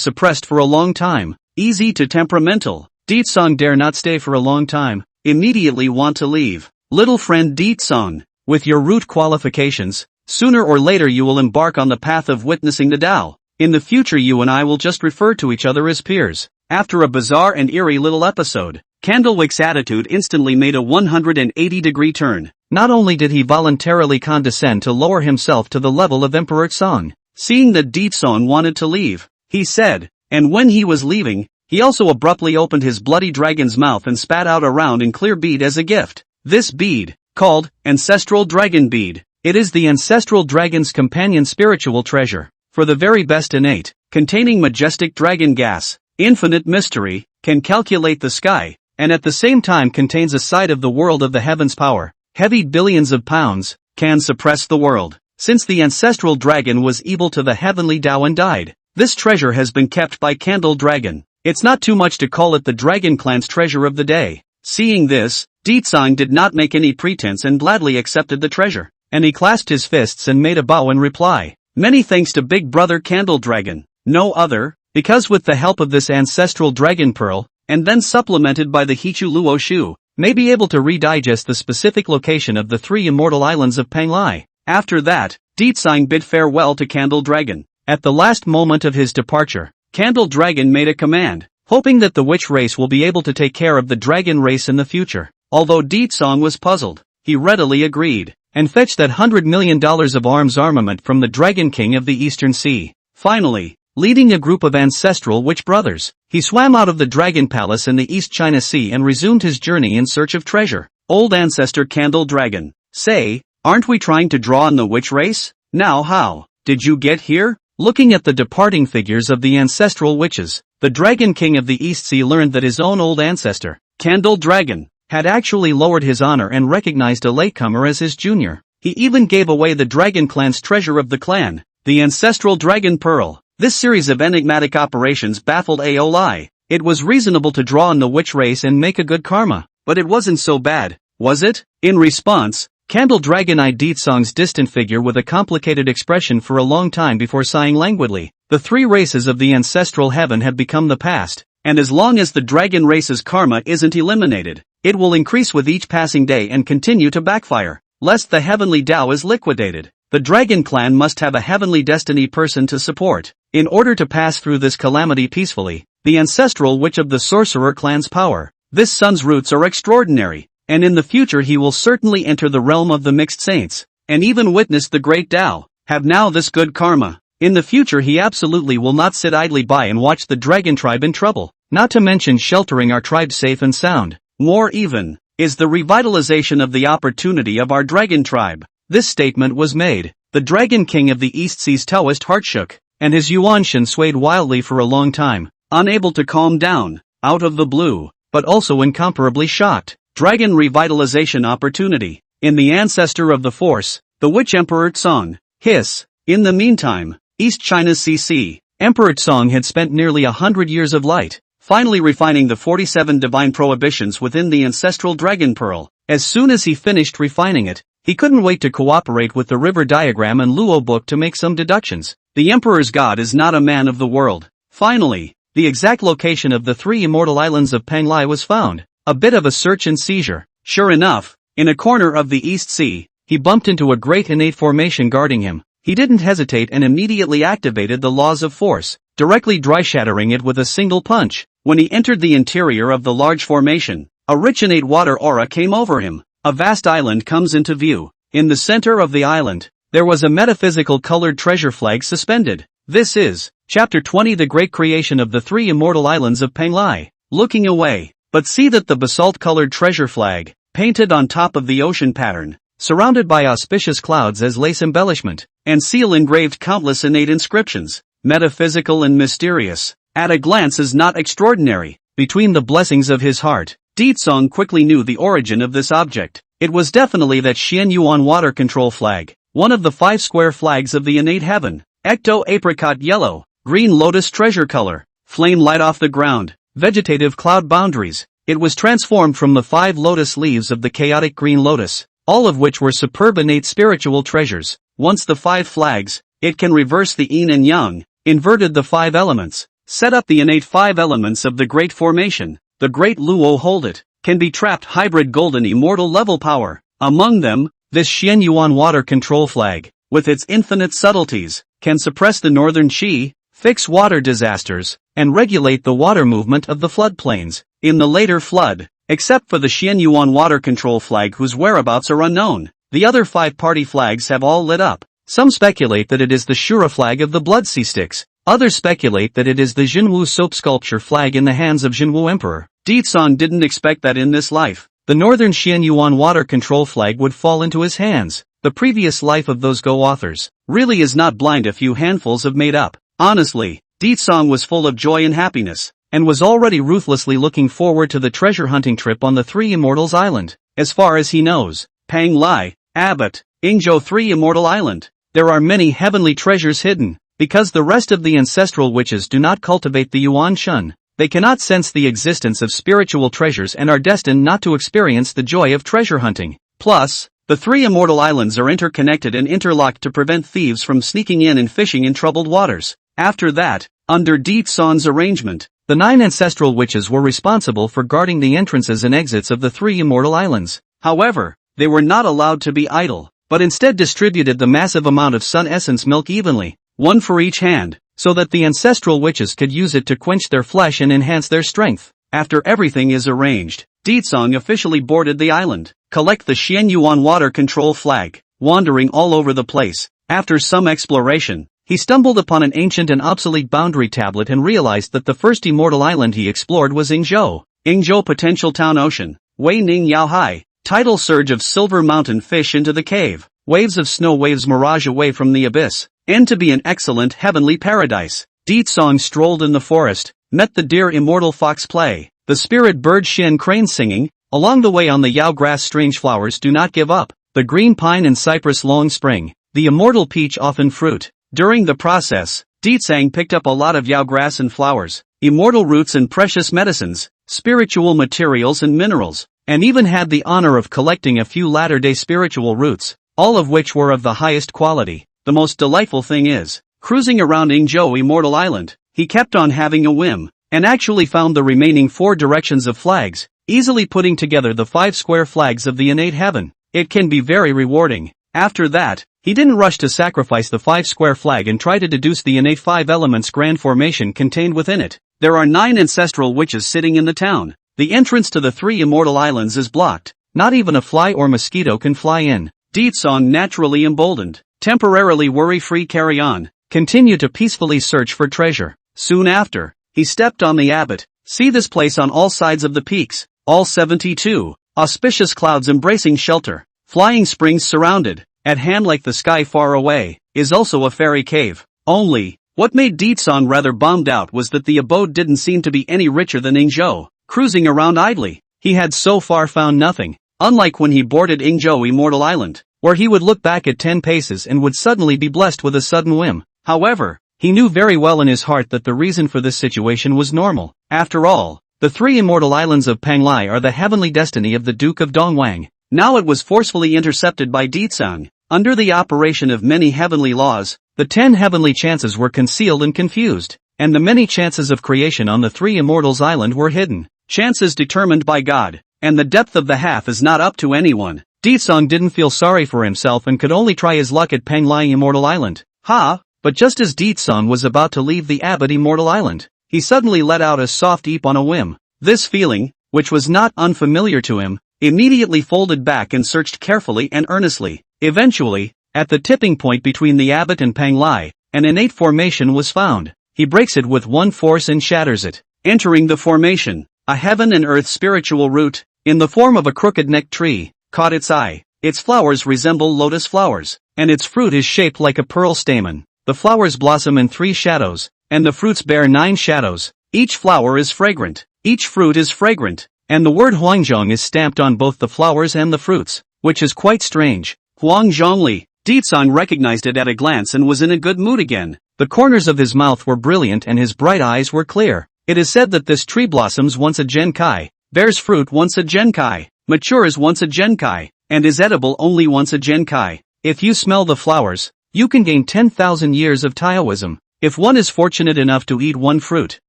suppressed for a long time. Easy to temperamental. Di Tsang dare not stay for a long time. Immediately want to leave. Little friend Di Tsang, with your root qualifications, sooner or later you will embark on the path of witnessing the Tao. In the future you and I will just refer to each other as peers. After a bizarre and eerie little episode, Candlewick's attitude instantly made a 180-degree turn. Not only did he voluntarily condescend to lower himself to the level of Emperor Tsang, seeing that Di Tsang wanted to leave, he said, and when he was leaving, he also abruptly opened his bloody dragon's mouth and spat out a round and clear bead as a gift. This bead, called Ancestral Dragon Bead, it is the ancestral dragon's companion spiritual treasure, for the very best innate containing majestic dragon gas, infinite mystery, can calculate the sky, and at the same time contains a side of the world of the heavens power, heavy billions of pounds, can suppress the world. Since the ancestral dragon was evil to the heavenly Tao and died, this treasure has been kept by Candle Dragon. It's not too much to call it the Dragon Clan's treasure of the day. Seeing this, Ditsang did not make any pretense and gladly accepted the treasure, and he clasped his fists and made a bow in reply. Many thanks to Big Brother Candle Dragon. No other, because with the help of this ancestral dragon pearl, and then supplemented by the Hichu Luo Shu, may be able to redigest the specific location of the 3 immortal islands of Panglai. After that, Ditsang bid farewell to Candle Dragon. At the last moment of his departure, Candle Dragon made a command, hoping that the witch race will be able to take care of the dragon race in the future. Although Ditsang was puzzled, he readily agreed, and fetched that $100 million of arms armament from the Dragon King of the Eastern Sea. Finally, leading a group of ancestral witch brothers, he swam out of the Dragon Palace in the East China Sea and resumed his journey in search of treasure. Old ancestor Candle Dragon, say, aren't we trying to draw on the witch race? Now how did you get here? Looking at the departing figures of the ancestral witches, the Dragon King of the East Sea learned that his own old ancestor, Candle Dragon, had actually lowered his honor and recognized a latecomer as his junior. He even gave away the Dragon Clan's treasure of the clan, the ancestral Dragon Pearl. This series of enigmatic operations baffled Aoli. It was reasonable to draw on the witch race and make a good karma, but it wasn't so bad, was it? In response, Candle Dragon eyed Ditsang's distant figure with a complicated expression for a long time before sighing languidly. The 3 races of the ancestral heaven have become the past, and as long as the dragon race's karma isn't eliminated, it will increase with each passing day and continue to backfire, lest the heavenly Tao is liquidated. The Dragon Clan must have a heavenly destiny person to support. In order to pass through this calamity peacefully, the ancestral witch of the sorcerer clan's power, this son's roots are extraordinary, and in the future he will certainly enter the realm of the mixed saints, and even witness the great Tao, have now this good karma. In the future he absolutely will not sit idly by and watch the dragon tribe in trouble, not to mention sheltering our tribe safe and sound. More even, is the revitalization of the opportunity of our dragon tribe. This statement was made. The Dragon King of the East Sea's Taoist heart shook, and his Yuanshan swayed wildly for a long time, unable to calm down, out of the blue, but also incomparably shocked. Dragon revitalization opportunity. In the ancestor of the force, the witch Emperor Tsong, hiss. In the meantime, East China's CC, Emperor Tsong had spent nearly 100 years of light, finally refining the 47 divine prohibitions within the ancestral dragon pearl. As soon as he finished refining it, he couldn't wait to cooperate with the river diagram and Luo book to make some deductions. The Emperor's God is not a man of the world. Finally, the exact location of the 3 immortal islands of Panglai was found. A bit of a search and seizure. Sure enough, in a corner of the East Sea, he bumped into a great innate formation guarding him. He didn't hesitate and immediately activated the laws of force, directly dry-shattering it with a single punch. When he entered the interior of the large formation, a rich innate water aura came over him. A vast island comes into view. In the center of the island, there was a metaphysical colored treasure flag suspended. This is Chapter 20, the great creation of the 3 immortal islands of Panglai. Looking away, but see that the basalt-colored treasure flag, painted on top of the ocean pattern, surrounded by auspicious clouds as lace embellishment, and seal engraved countless innate inscriptions, metaphysical and mysterious, at a glance is not extraordinary. Between the blessings of his heart, Ditsang quickly knew the origin of this object. It was definitely that Xian Yuan water control flag, one of the 5 square flags of the innate heaven. Ecto apricot yellow, green lotus treasure color, flame light off the ground, vegetative cloud boundaries. It was transformed from the 5 lotus leaves of the chaotic green lotus, all of which were superb innate spiritual treasures. Once the 5 flags, it can reverse the yin and yang, inverted the 5 elements, set up the innate 5 elements of the great formation. The great Luo hold it, can be trapped hybrid golden immortal level power. Among them, this Xian Yuan water control flag, with its infinite subtleties, can suppress the northern Qi, fix water disasters, and regulate the water movement of the floodplains. In the later flood, except for the Xian Yuan water control flag whose whereabouts are unknown, the other 5 party flags have all lit up. Some speculate that it is the Shura flag of the Blood Sea Sticks. Others speculate that it is the Jinwu soap sculpture flag in the hands of Jinwu Emperor. Ditsang didn't expect that in this life, the northern Xian Yuan water control flag would fall into his hands. The previous life of those Go authors really is not blind. A few handfuls of made up. Honestly, Song was full of joy and happiness, and was already ruthlessly looking forward to the treasure hunting trip on the Three Immortals Island. As far as he knows, Pang Lai, Abbot, Ingzhou Three Immortal Island, there are many heavenly treasures hidden. Because the rest of the ancestral witches do not cultivate the Yuan Shun, they cannot sense the existence of spiritual treasures and are destined not to experience the joy of treasure hunting. Plus, the Three Immortal Islands are interconnected and interlocked to prevent thieves from sneaking in and fishing in troubled waters. After that, under Song's arrangement, the 9 ancestral witches were responsible for guarding the entrances and exits of the Three Immortal Islands. However, they were not allowed to be idle, but instead distributed the massive amount of sun essence milk evenly, one for each hand, so that the ancestral witches could use it to quench their flesh and enhance their strength. After everything is arranged, Song officially boarded the island, collect the Xian Yuan water control flag, wandering all over the place. After some exploration, he stumbled upon an ancient and obsolete boundary tablet and realized that the first immortal island he explored was Ingzhou. Ingzhou Potential Town Ocean, Wei Ning Yao Hai, tidal surge of silver mountain fish into the cave, waves of snow waves mirage away from the abyss. And to be an excellent heavenly paradise. Song strolled in the forest, met the deer immortal fox play, the spirit bird Xian crane singing, along the way on the Yao grass strange flowers do not give up, the green pine and cypress long spring, the immortal peach often fruit. During the process, Song picked up a lot of Yao grass and flowers, immortal roots and precious medicines, spiritual materials and minerals, and even had the honor of collecting a few latter-day spiritual roots, all of which were of the highest quality. The most delightful thing is, cruising around Ingzhou Immortal Island, he kept on having a whim, and actually found the remaining 4 directions of flags, easily putting together the 5 square flags of the innate heaven. It can be very rewarding. After that, he didn't rush to sacrifice the 5 square flag and try to deduce the innate 5 elements grand formation contained within it. There are 9 ancestral witches sitting in the town. The entrance to the 3 Immortal Islands is blocked. Not even a fly or mosquito can fly in. Song, naturally emboldened, temporarily worry-free carry on, continue to peacefully search for treasure. Soon after, he stepped on the Abbot, see this place on all sides of the peaks, all 72, auspicious clouds embracing shelter, flying springs surrounded, at hand like the sky far away, is also a fairy cave. Only, what made Song rather bummed out was that the abode didn't seem to be any richer than Ingzhou. Cruising around idly, he had so far found nothing, unlike when he boarded Ingzhou Immortal Island, where he would look back at 10 paces and would suddenly be blessed with a sudden whim. However, he knew very well in his heart that the reason for this situation was normal. After all, the 3 immortal islands of Panglai are the heavenly destiny of the Duke of Dongwang. Now it was forcefully intercepted by Song. Under the operation of many heavenly laws, the 10 heavenly chances were concealed and confused, and the many chances of creation on the 3 immortals island were hidden. Chances determined by God, and the depth of the half is not up to anyone. Song didn't feel sorry for himself and could only try his luck at Panglai Immortal Island. But just as Song was about to leave the Abbot Immortal Island, he suddenly let out a soft eep on a whim. This feeling, which was not unfamiliar to him, immediately folded back and searched carefully and earnestly. Eventually, at the tipping point between the Abbot and Panglai, an innate formation was found. He breaks it with one force and shatters it. Entering the formation, a heaven and earth spiritual root, in the form of a crooked-necked tree, caught its eye. Its flowers resemble lotus flowers, and its fruit is shaped like a pearl stamen. The flowers blossom in 3 shadows, and the fruits bear 9 shadows. Each flower is fragrant, each fruit is fragrant, and the word Huangzhong is stamped on both the flowers and the fruits, which is quite strange. Huangzhongli. Song recognized it at a glance and was in a good mood again. The corners of his mouth were brilliant and his bright eyes were clear. It is said that this tree blossoms once a genkai, bears fruit once a genkai, matures once a genkai, and is edible only once a genkai. If you smell the flowers, you can gain 10,000 years of Taoism. If one is fortunate enough to eat one fruit,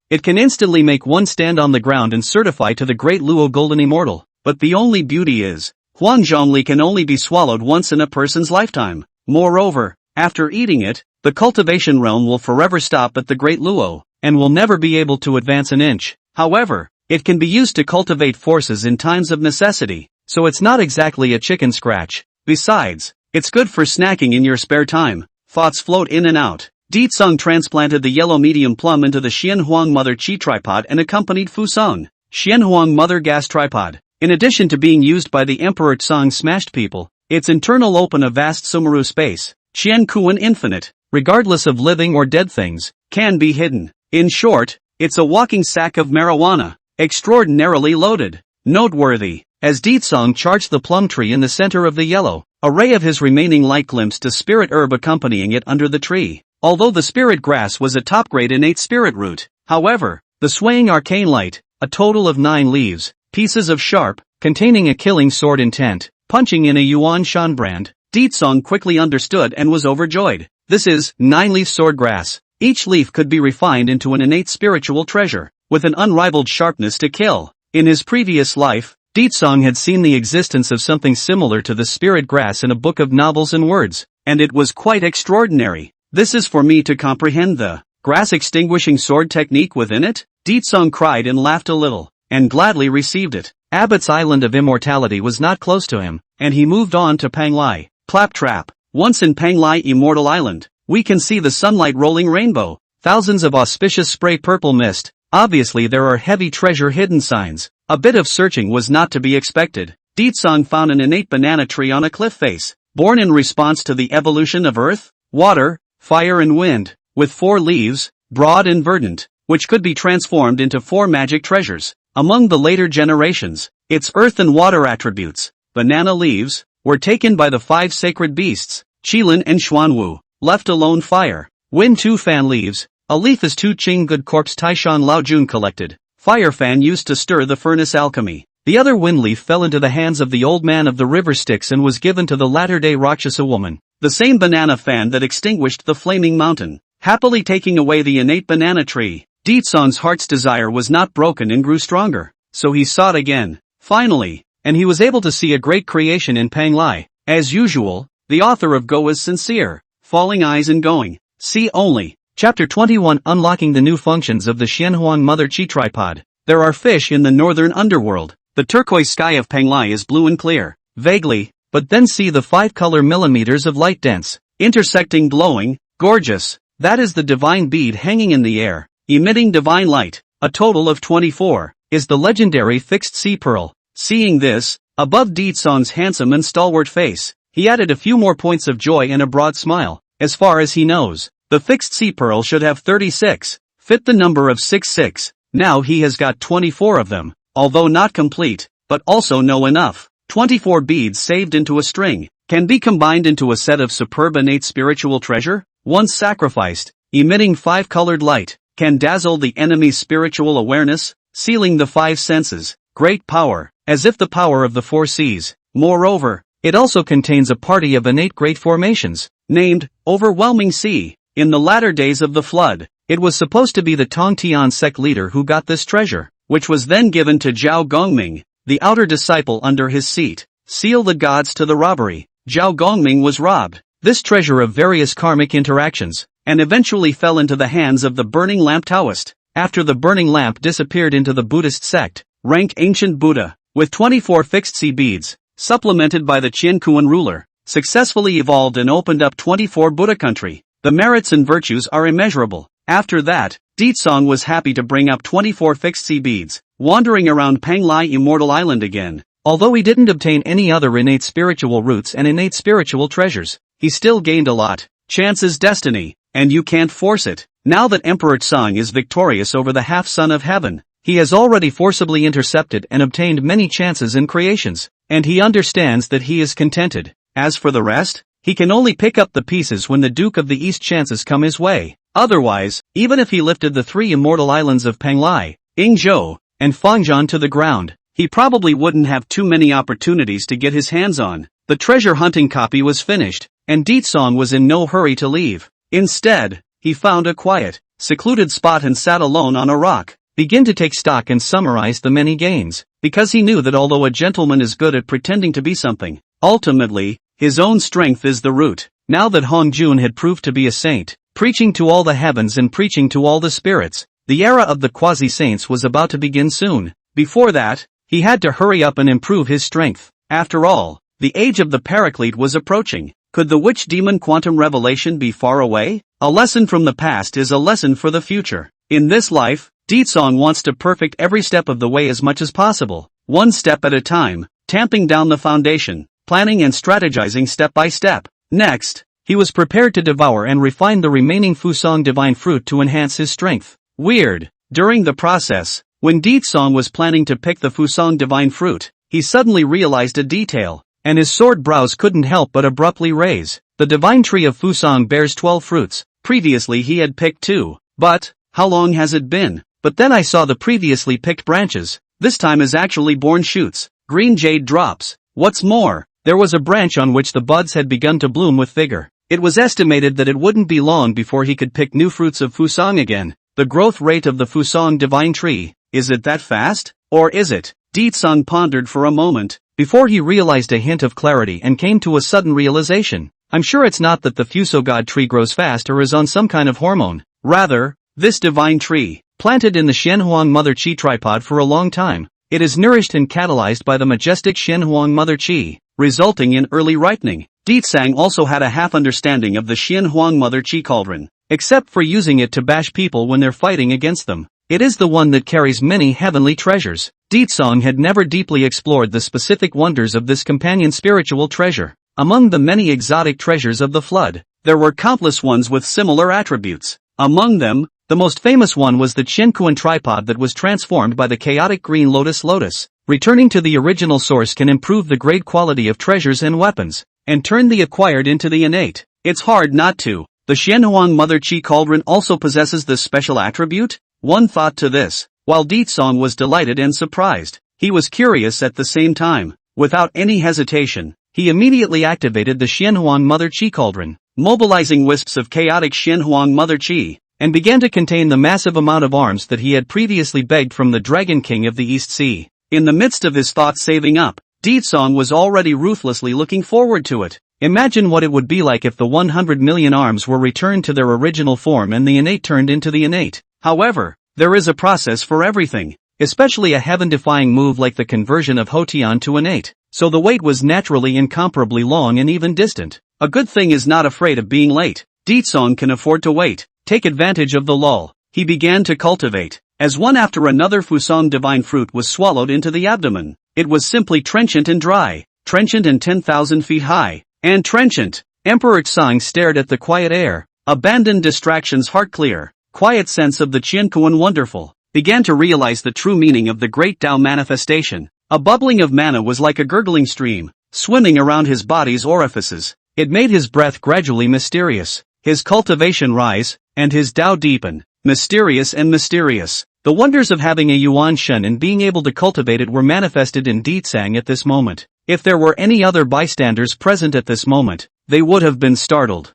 it can instantly make one stand on the ground and certify to the great Luo Golden Immortal. But the only beauty is, Huangzhongli can only be swallowed once in a person's lifetime. Moreover, after eating it, the cultivation realm will forever stop at the great Luo, and will never be able to advance an inch. However, it can be used to cultivate forces in times of necessity, so it's not exactly a chicken scratch. Besides, it's good for snacking in your spare time. Thoughts float in and out. Song transplanted the yellow medium plum into the Xianhuang Mother Qi tripod and accompanied Fusong, Xianhuang Mother Gas tripod. In addition to being used by the Emperor Tsang smashed people, its internal open a vast Sumeru space, Qian Kuan infinite, regardless of living or dead things, can be hidden. In short, it's a walking sack of marijuana, extraordinarily loaded. Noteworthy, as Deetsong charged the plum tree in the center of the yellow, a ray of his remaining light glimpsed a spirit herb accompanying it under the tree. Although the spirit grass was a top-grade innate spirit root, however, the swaying arcane light, a total of 9 leaves, pieces of sharp, containing a killing sword intent, punching in a Yuan Shan brand, Deetsong quickly understood and was overjoyed. This is 9-leaf swordgrass. Each leaf could be refined into an innate spiritual treasure, with an unrivaled sharpness to kill. In his previous life, Deetsong had seen the existence of something similar to the spirit grass in a book of novels and words, and it was quite extraordinary. This is for me to comprehend the grass extinguishing sword technique within it? Deetsong cried and laughed a little, and gladly received it. Abbott's Island of Immortality was not close to him, and he moved on to Panglai. Claptrap. Once in Panglai Immortal Island, we can see the sunlight rolling rainbow, thousands of auspicious spray purple mist. Obviously there are heavy treasure hidden signs. A bit of searching was not to be expected. Deetsong found an innate banana tree on a cliff face, born in response to the evolution of earth, water, fire and wind, with 4 leaves, broad and verdant, which could be transformed into 4 magic treasures. Among the later generations, its earth and water attributes, banana leaves, were taken by the 5 sacred beasts, Qilin and Xuanwu, left alone fire, wind 2 fan leaves, a leaf is 2 Qing good corpse Taishan Laojun collected, fire fan used to stir the furnace alchemy. The other wind leaf fell into the hands of the old man of the river Styx and was given to the latter-day Rakshasa woman, the same banana fan that extinguished the flaming mountain, happily taking away the innate banana tree. Deetsong's heart's desire was not broken and grew stronger, so he sought again, finally, and he was able to see a great creation in Panglai. As usual, the author of Go is sincere, falling eyes and going. See only. Chapter 21 Unlocking the new functions of the Xianhuang Mother Chi Tripod. There are fish in the northern underworld. The turquoise sky of Panglai is blue and clear, vaguely, but then see the 5 color millimeters of light dense, intersecting glowing, gorgeous. That is the divine bead hanging in the air, emitting divine light. A total of 24, is the legendary fixed sea pearl. Seeing this, above Deetsong's handsome and stalwart face, he added a few more points of joy and a broad smile. As far as he knows, the fixed sea pearl should have 36, fit the number of 66. Now he has got 24 of them. Although not complete, but also know enough. 24 beads saved into a string, can be combined into a set of superb innate spiritual treasure, once sacrificed, emitting 5-colored light, can dazzle the enemy's spiritual awareness, sealing the 5 senses, great power, as if the power of the 4 seas. Moreover, it also contains a party of innate great formations, named, Overwhelming Sea. In the latter days of the flood, it was supposed to be the Tongtian sect leader who got this treasure, which was then given to Zhao Gongming, the outer disciple under his seat. Seal the gods to the robbery. Zhao Gongming was robbed, this treasure of various karmic interactions, and eventually fell into the hands of the Burning Lamp Taoist. After the Burning Lamp disappeared into the Buddhist sect, rank Ancient Buddha, with 24 fixed sea beads, supplemented by the Qiankuan ruler, successfully evolved and opened up 24 Buddha country. The merits and virtues are immeasurable. After that, Deetsong was happy to bring up 24 fixed sea beads, wandering around Panglai Immortal Island again. Although he didn't obtain any other innate spiritual roots and innate spiritual treasures, he still gained a lot. Chance is destiny, and you can't force it. Now that Emperor Tsang is victorious over the half-son of heaven, he has already forcibly intercepted and obtained many chances in creations, and he understands that he is contented. As for the rest, he can only pick up the pieces when the Duke of the East chances come his way. Otherwise, even if he lifted the 3 immortal islands of Panglai, Yingzhou, and Fangzhou to the ground, he probably wouldn't have too many opportunities to get his hands on. The treasure hunting copy was finished, and Deetsong was in no hurry to leave. Instead, he found a quiet, secluded spot and sat alone on a rock, begin to take stock and summarize the many gains, because he knew that although a gentleman is good at pretending to be something, ultimately, his own strength is the root. Now that Hong Jun had proved to be a saint, preaching to all the heavens and preaching to all the spirits, the era of the quasi-saints was about to begin soon. Before that, he had to hurry up and improve his strength. After all, the age of the Paraclete was approaching. Could the witch-demon quantum revelation be far away? A lesson from the past is a lesson for the future. In this life, Deetsong wants to perfect every step of the way as much as possible, one step at a time, tamping down the foundation, planning and strategizing step by step. Next, he was prepared to devour and refine the remaining Fusong divine fruit to enhance his strength. Weird. During the process, when Song was planning to pick the Fusang divine fruit, he suddenly realized a detail, and his sword brows couldn't help but abruptly raise. The divine tree of Fusang bears 12 fruits. Previously he had picked 2. But, how long has it been? But then I saw the previously picked branches. This time is actually born shoots. Green jade drops. What's more, there was a branch on which the buds had begun to bloom with vigor. It was estimated that it wouldn't be long before he could pick new fruits of Fusang again. The growth rate of the Fusang divine tree, is it that fast? Or is it? Song pondered for a moment, before he realized a hint of clarity and came to a sudden realization. I'm sure it's not that the Fusogod tree grows fast or is on some kind of hormone. Rather, this divine tree, planted in the Shenhuang Mother Qi tripod for a long time, it is nourished and catalyzed by the majestic Shenhuang Mother Qi, resulting in early ripening. Sang also had a half understanding of the Shenhuang Mother Qi cauldron, except for using it to bash people when they're fighting against them. It is the one that carries many heavenly treasures. Song had never deeply explored the specific wonders of this companion spiritual treasure. Among the many exotic treasures of the flood, there were countless ones with similar attributes. Among them, the most famous one was the Chenkuan tripod that was transformed by the chaotic green lotus. Returning to the original source can improve the grade quality of treasures and weapons, and turn the acquired into the innate. It's hard not to. The Shenhuang Mother Qi cauldron also possesses this special attribute? One thought to this, while Song was delighted and surprised. He was curious at the same time. Without any hesitation, he immediately activated the Shenhuang Mother Qi cauldron, mobilizing wisps of chaotic Shenhuang Mother Qi, and began to contain the massive amount of arms that he had previously begged from the Dragon King of the East Sea. In the midst of his thoughts saving up, Song was already ruthlessly looking forward to it. Imagine what it would be like if the 100 million arms were returned to their original form and the innate turned into the innate. However, there is a process for everything, especially a heaven-defying move like the conversion of Hotian to innate, so the wait was naturally incomparably long and even distant. A good thing is not afraid of being late. Song can afford to wait. Take advantage of the lull. He began to cultivate. As one after another Fusang divine fruit was swallowed into the abdomen, it was simply trenchant and dry, trenchant and 10,000 feet high, and trenchant. Emperor Xang stared at the quiet air, abandoned distractions, heart clear, quiet sense of the Qiankuan wonderful, began to realize the true meaning of the great Tao manifestation. A bubbling of mana was like a gurgling stream, swimming around his body's orifices. It made his breath gradually mysterious, his cultivation rise, and his Tao deepen, mysterious and mysterious. The wonders of having a Yuan Shen and being able to cultivate it were manifested in Sang at this moment. If there were any other bystanders present at this moment, they would have been startled.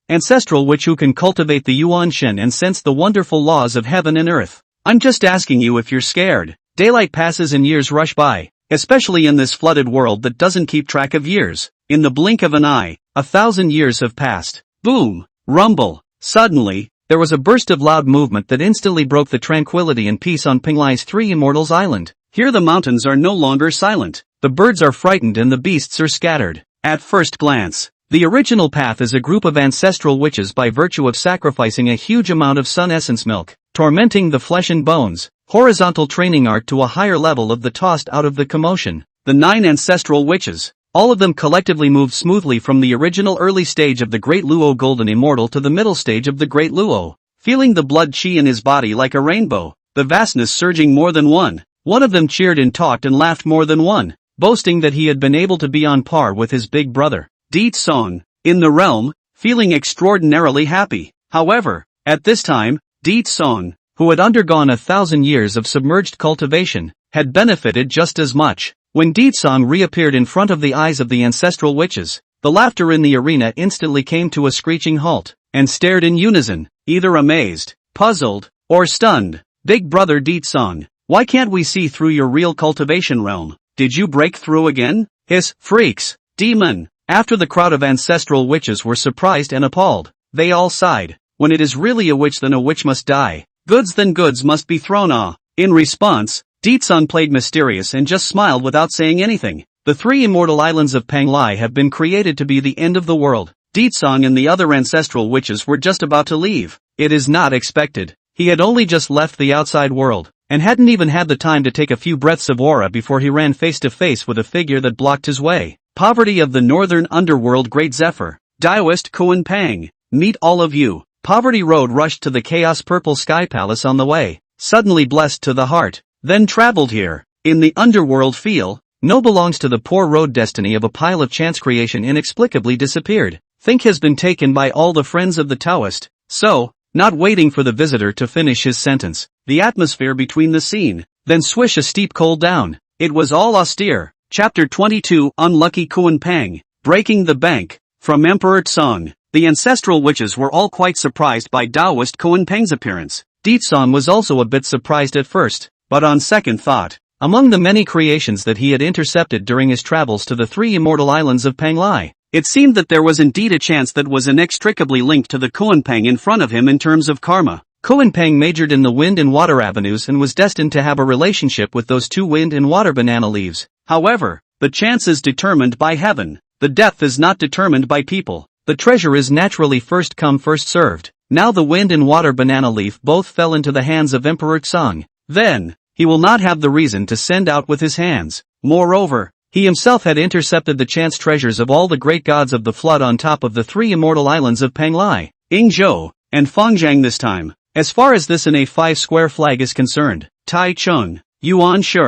Ancestral witch who can cultivate the Yuan Shen and sense the wonderful laws of heaven and earth. I'm just asking you if you're scared. Daylight passes and years rush by, especially in this flooded world that doesn't keep track of years. In the blink of an eye, 1,000 years have passed. Boom! Rumble! Suddenly, there was a burst of loud movement that instantly broke the tranquility and peace on Pinglai's Three Immortals Island. Here the mountains are no longer silent, the birds are frightened and the beasts are scattered. At first glance, the original path is a group of ancestral witches by virtue of sacrificing a huge amount of sun essence milk, tormenting the flesh and bones, horizontal training art to a higher level of the tossed out of the commotion. The 9 ancestral witches, all of them collectively moved smoothly from the original early stage of the Great Luo Golden Immortal to the middle stage of the Great Luo, feeling the blood chi in his body like a rainbow, the vastness surging more than one. One of them cheered and talked and laughed more than one, boasting that he had been able to be on par with his big brother, Song, in the realm, feeling extraordinarily happy. However, at this time, Song, who had undergone 1,000 years of submerged cultivation, had benefited just as much. When Song reappeared in front of the eyes of the ancestral witches, the laughter in the arena instantly came to a screeching halt, and stared in unison, either amazed, puzzled, or stunned. Big brother Song, why can't we see through your real cultivation realm? Did you break through again? Hiss, freaks, demon. After the crowd of ancestral witches were surprised and appalled, they all sighed. When it is really a witch, then a witch must die. Goods, then goods must be thrown. In response, Song played mysterious and just smiled without saying anything. The 3 immortal islands of Panglai have been created to be the end of the world. Song and the other ancestral witches were just about to leave. It is not expected. He had only just left the outside world, and hadn't even had the time to take a few breaths of aura before he ran face to face with a figure that blocked his way. Poverty of the northern underworld, Great Zephyr, Daoist Kuan Pang. Meet all of you. Poverty Road rushed to the chaos purple sky palace on the way, suddenly blessed to the heart, then traveled here. In the underworld feel, no belongs to the poor road destiny of a pile of chance creation inexplicably disappeared. Think has been taken by all the friends of the Taoist, so, not waiting for the visitor to finish his sentence, the atmosphere between the scene, then swish a steep cold down. It was all austere. Chapter 22 Unlucky Kuan Pang, Breaking the Bank, from Emperor Tsong. The ancestral witches were all quite surprised by Taoist Kuan Pang's appearance. Tsong was also a bit surprised at first, but on second thought, among the many creations that he had intercepted during his travels to the three immortal islands of Panglai, it seemed that there was indeed a chance that was inextricably linked to the Kuan Pang in front of him in terms of karma. Kuan Pang majored in the wind and water avenues and was destined to have a relationship with those two wind and water banana leaves. However, the chance is determined by heaven. The death is not determined by people. The treasure is naturally first come first served. Now the wind and water banana leaf both fell into the hands of Emperor Tsong. Then, he will not have the reason to send out with his hands. Moreover, he himself had intercepted the chance treasures of all the great gods of the flood on top of the three immortal islands of Panglai, Yingzhou, and Fengjiang this time. As far as this in a 5-square flag is concerned, Tai Chung, Yuan Shi,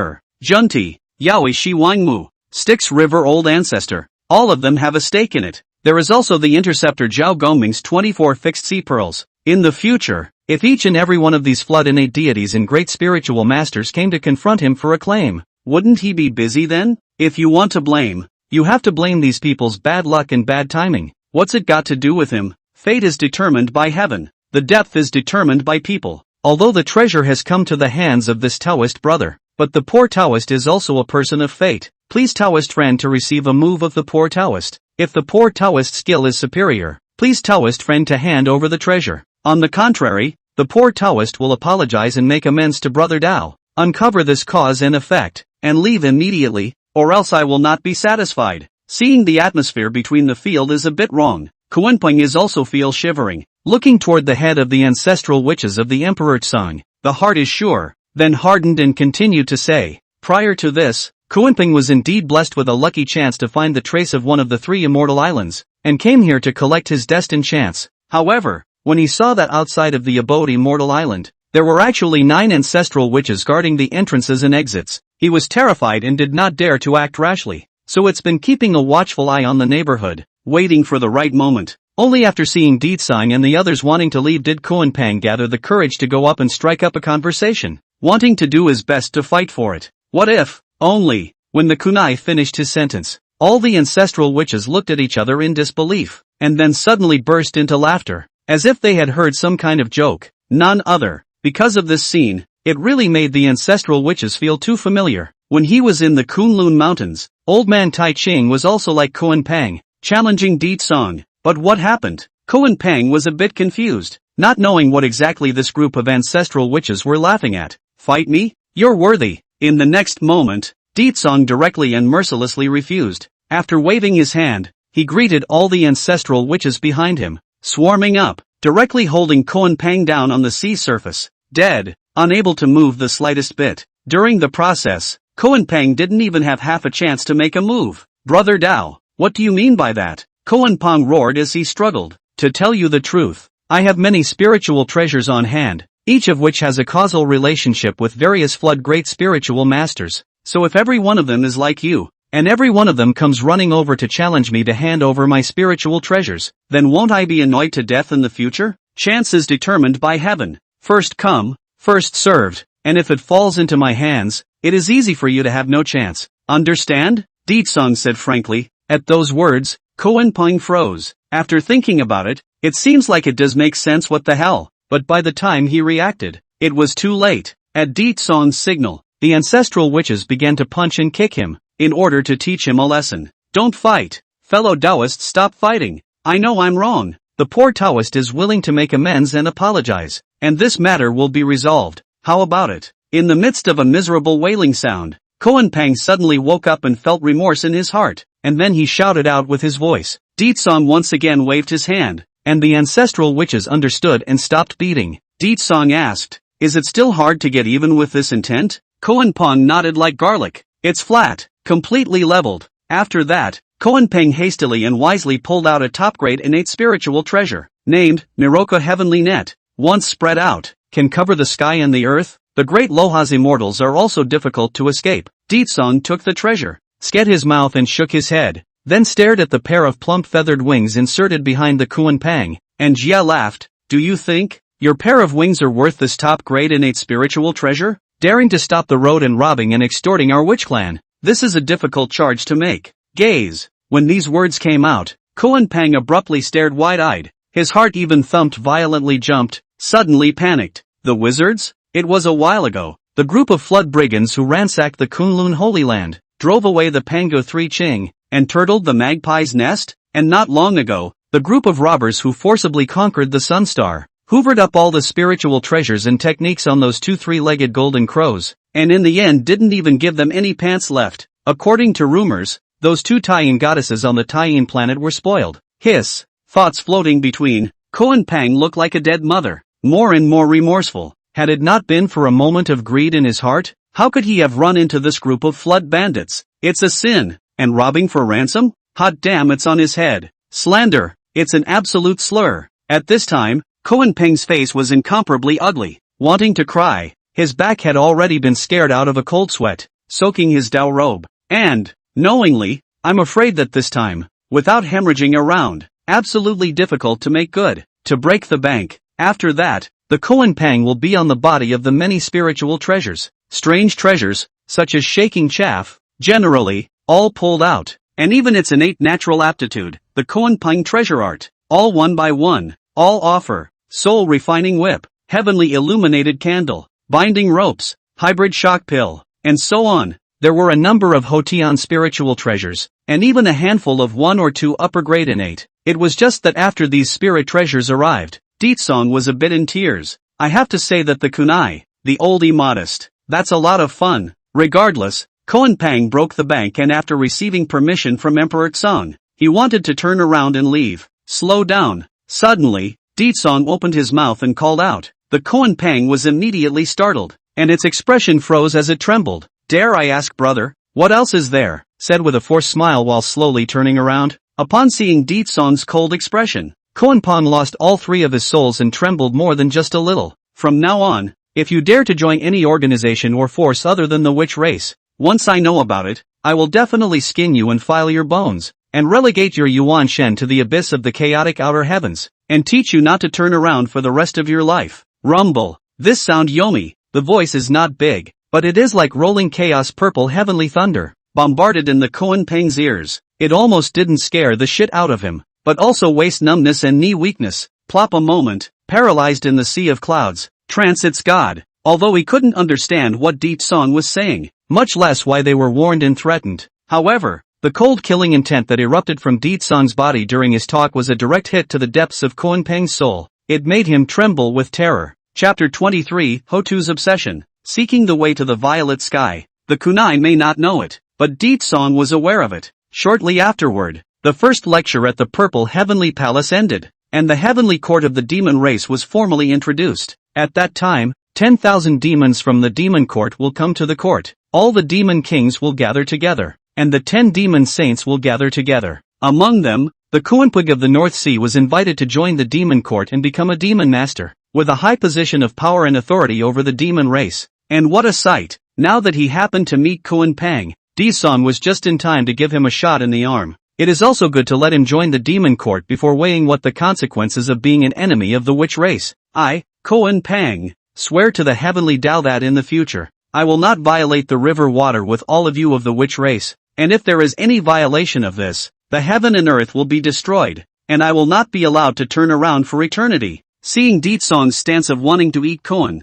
Junti, Yaoi Shi Wangmu, Styx River Old Ancestor, all of them have a stake in it. There is also the interceptor Zhao Gongming's 24 fixed sea pearls. In the future, if each and every one of these flood innate deities and great spiritual masters came to confront him for a claim, wouldn't he be busy then? If you want to blame, you have to blame these people's bad luck and bad timing. What's it got to do with him? Fate is determined by heaven. The depth is determined by people. Although the treasure has come to the hands of this Taoist brother, but the poor Taoist is also a person of fate. Please Taoist friend to receive a move of the poor Taoist. If the poor Taoist skill is superior, please Taoist friend to hand over the treasure. On the contrary, the poor Taoist will apologize and make amends to brother Tao, uncover this cause and effect, and leave immediately, or else I will not be satisfied. Seeing the atmosphere between the field is a bit wrong. Kuanping is also feel shivering, looking toward the head of the ancestral witches of the Emperor Tsong. The heart is sure, then hardened and continued to say, prior to this, Kuanping was indeed blessed with a lucky chance to find the trace of one of the three immortal islands, and came here to collect his destined chance. However, when he saw that outside of the abode immortal island, there were actually 9 ancestral witches guarding the entrances and exits, he was terrified and did not dare to act rashly. So it's been keeping a watchful eye on the neighborhood, waiting for the right moment. Only after seeing Tsong and the others wanting to leave did Kuanping gather the courage to go up and strike up a conversation, wanting to do his best to fight for it. What if, only, when the kunai finished his sentence, all the ancestral witches looked at each other in disbelief, and then suddenly burst into laughter, as if they had heard some kind of joke, none other. Because of this scene, it really made the ancestral witches feel too familiar. When he was in the Kunlun Mountains, old man Tai Ching was also like Kuanping, challenging Tsong. But what happened? Kuanping was a bit confused, not knowing what exactly this group of ancestral witches were laughing at. Fight me? You're worthy. In the next moment, Tsong directly and mercilessly refused. After waving his hand, he greeted all the ancestral witches behind him, swarming up, directly holding Kuanping down on the sea surface, dead, unable to move the slightest bit. During the process, Kuanping didn't even have half a chance to make a move. Brother Dao, what do you mean by that? Kuanping roared as he struggled. To tell you the truth, I have many spiritual treasures on hand, each of which has a causal relationship with various flood great spiritual masters. So if every one of them is like you, and every one of them comes running over to challenge me to hand over my spiritual treasures, then won't I be annoyed to death in the future? Chance is determined by heaven. First come, first served, and if it falls into my hands, it is easy for you to have no chance. Understand? Tsong said frankly. At those words, Kuanping froze. After thinking about it, it seems like it does make sense. What the hell? But by the time he reacted, it was too late. At Tsong's signal, the ancestral witches began to punch and kick him, in order to teach him a lesson. Don't fight. Fellow Taoists, stop fighting. I know I'm wrong. The poor Taoist is willing to make amends and apologize, and this matter will be resolved. How about it? In the midst of a miserable wailing sound, Kuanping suddenly woke up and felt remorse in his heart, and then he shouted out with his voice. Tsong once again waved his hand, and the ancestral witches understood and stopped beating. Tsong asked, is it still hard to get even with this intent? Kuanping nodded like garlic. It's flat, completely leveled. After that, Kuanping hastily and wisely pulled out a top-grade innate spiritual treasure. named Miroka Heavenly Net, once spread out, can cover the sky and the earth. The great Loha's immortals are also difficult to escape. Deetsong took the treasure, sket his mouth and shook his head, then stared at the pair of plump feathered wings inserted behind the Kuan Pang, and Jia laughed. Do you think your pair of wings are worth this top-grade innate spiritual treasure? Daring to stop the road and robbing and extorting our witch clan? This is a difficult charge to make. Gaze. When these words came out, Kuan Pang abruptly stared wide-eyed. His heart even thumped violently, jumped, suddenly panicked. The wizards? It was a while ago. The group of flood brigands who ransacked the Kunlun Holy Land, drove away the Pango Three Ching, and turtled the magpie's nest? And not long ago, the group of robbers who forcibly conquered the Sunstar, hoovered up all the spiritual treasures and techniques on those two three-legged golden crows, and in the end didn't even give them any pants left. According to rumors, those two Taiyin goddesses on the Taiyin planet were spoiled. Hiss. Thoughts floating between. Kuan Pang looked like a dead mother, more and more remorseful. Had it not been for a moment of greed in his heart, how could he have run into this group of flood bandits? It's a sin. And robbing for ransom? Hot damn, it's on his head. Slander. It's an absolute slur. At this time, Kuan Pang's face was incomparably ugly. Wanting to cry, his back had already been scared out of a cold sweat, soaking his Dao robe. And, knowingly, I'm afraid that this time, without hemorrhaging around, absolutely difficult to make good, to break the bank. After that, the Kuan Pang will be on the body of the many spiritual treasures. Strange treasures, such as shaking chaff, generally, all pulled out. And even its innate natural aptitude, the Kuan Pang treasure art, all one by one, all offer, soul refining whip, heavenly illuminated candle, binding ropes, hybrid shock pill, and so on. There were a number of Hotian spiritual treasures, and even a handful of 1 or 2 upper grade innate. It was just that after these spirit treasures arrived, Deetsong was a bit in tears. I have to say that the kunai, the oldie modest, that's a lot of fun. Regardless, Kuan Pang broke the bank, and after receiving permission from Emperor Tsong, he wanted to turn around and leave. Slow down. Suddenly, Deetsong opened his mouth and called out. The Kuan Pang was immediately startled, and its expression froze as it trembled. Dare I ask, brother, what else is there? Said with a forced smile while slowly turning around. Upon seeing Deetsong's cold expression, Kuan Pang lost all 3 of his souls and trembled more than just a little. From now on, if you dare to join any organization or force other than the witch race, once I know about it, I will definitely skin you and file your bones, and relegate your Yuan Shen to the abyss of the chaotic outer heavens, and teach you not to turn around for the rest of your life. Rumble. This sound Yomi. The voice is not big, but it is like rolling chaos purple heavenly thunder, bombarded in the Kuan Pang's ears. It almost didn't scare the shit out of him, but also waist numbness and knee weakness. Plop a moment, paralyzed in the sea of clouds. Trance its god. Although he couldn't understand what Deetsong was saying, much less why they were warned and threatened. However, the cold killing intent that erupted from Deetsong's body during his talk was a direct hit to the depths of Kuan Pang's soul. It made him tremble with terror. Chapter 23, Hotu's Obsession. Seeking the way to the violet sky. The kunai may not know it, but Deetsong was aware of it. Shortly afterward, the first lecture at the Purple Heavenly Palace ended, and the Heavenly Court of the Demon Race was formally introduced. At that time, 10,000 demons from the Demon Court will come to the court. All the demon kings will gather together, and the 10 demon saints will gather together. Among them, the Kuanpug of the North Sea was invited to join the demon court and become a demon master, with a high position of power and authority over the demon race. And what a sight! Now that he happened to meet Kuan Pang, Deetsong was just in time to give him a shot in the arm. It is also good to let him join the demon court before weighing what the consequences of being an enemy of the witch race. I, Kuan Pang, swear to the heavenly Tao that in the future, I will not violate the river water with all of you of the witch race, and if there is any violation of this, the heaven and earth will be destroyed, and I will not be allowed to turn around for eternity. Seeing Deetsong's stance of wanting to eat Kuan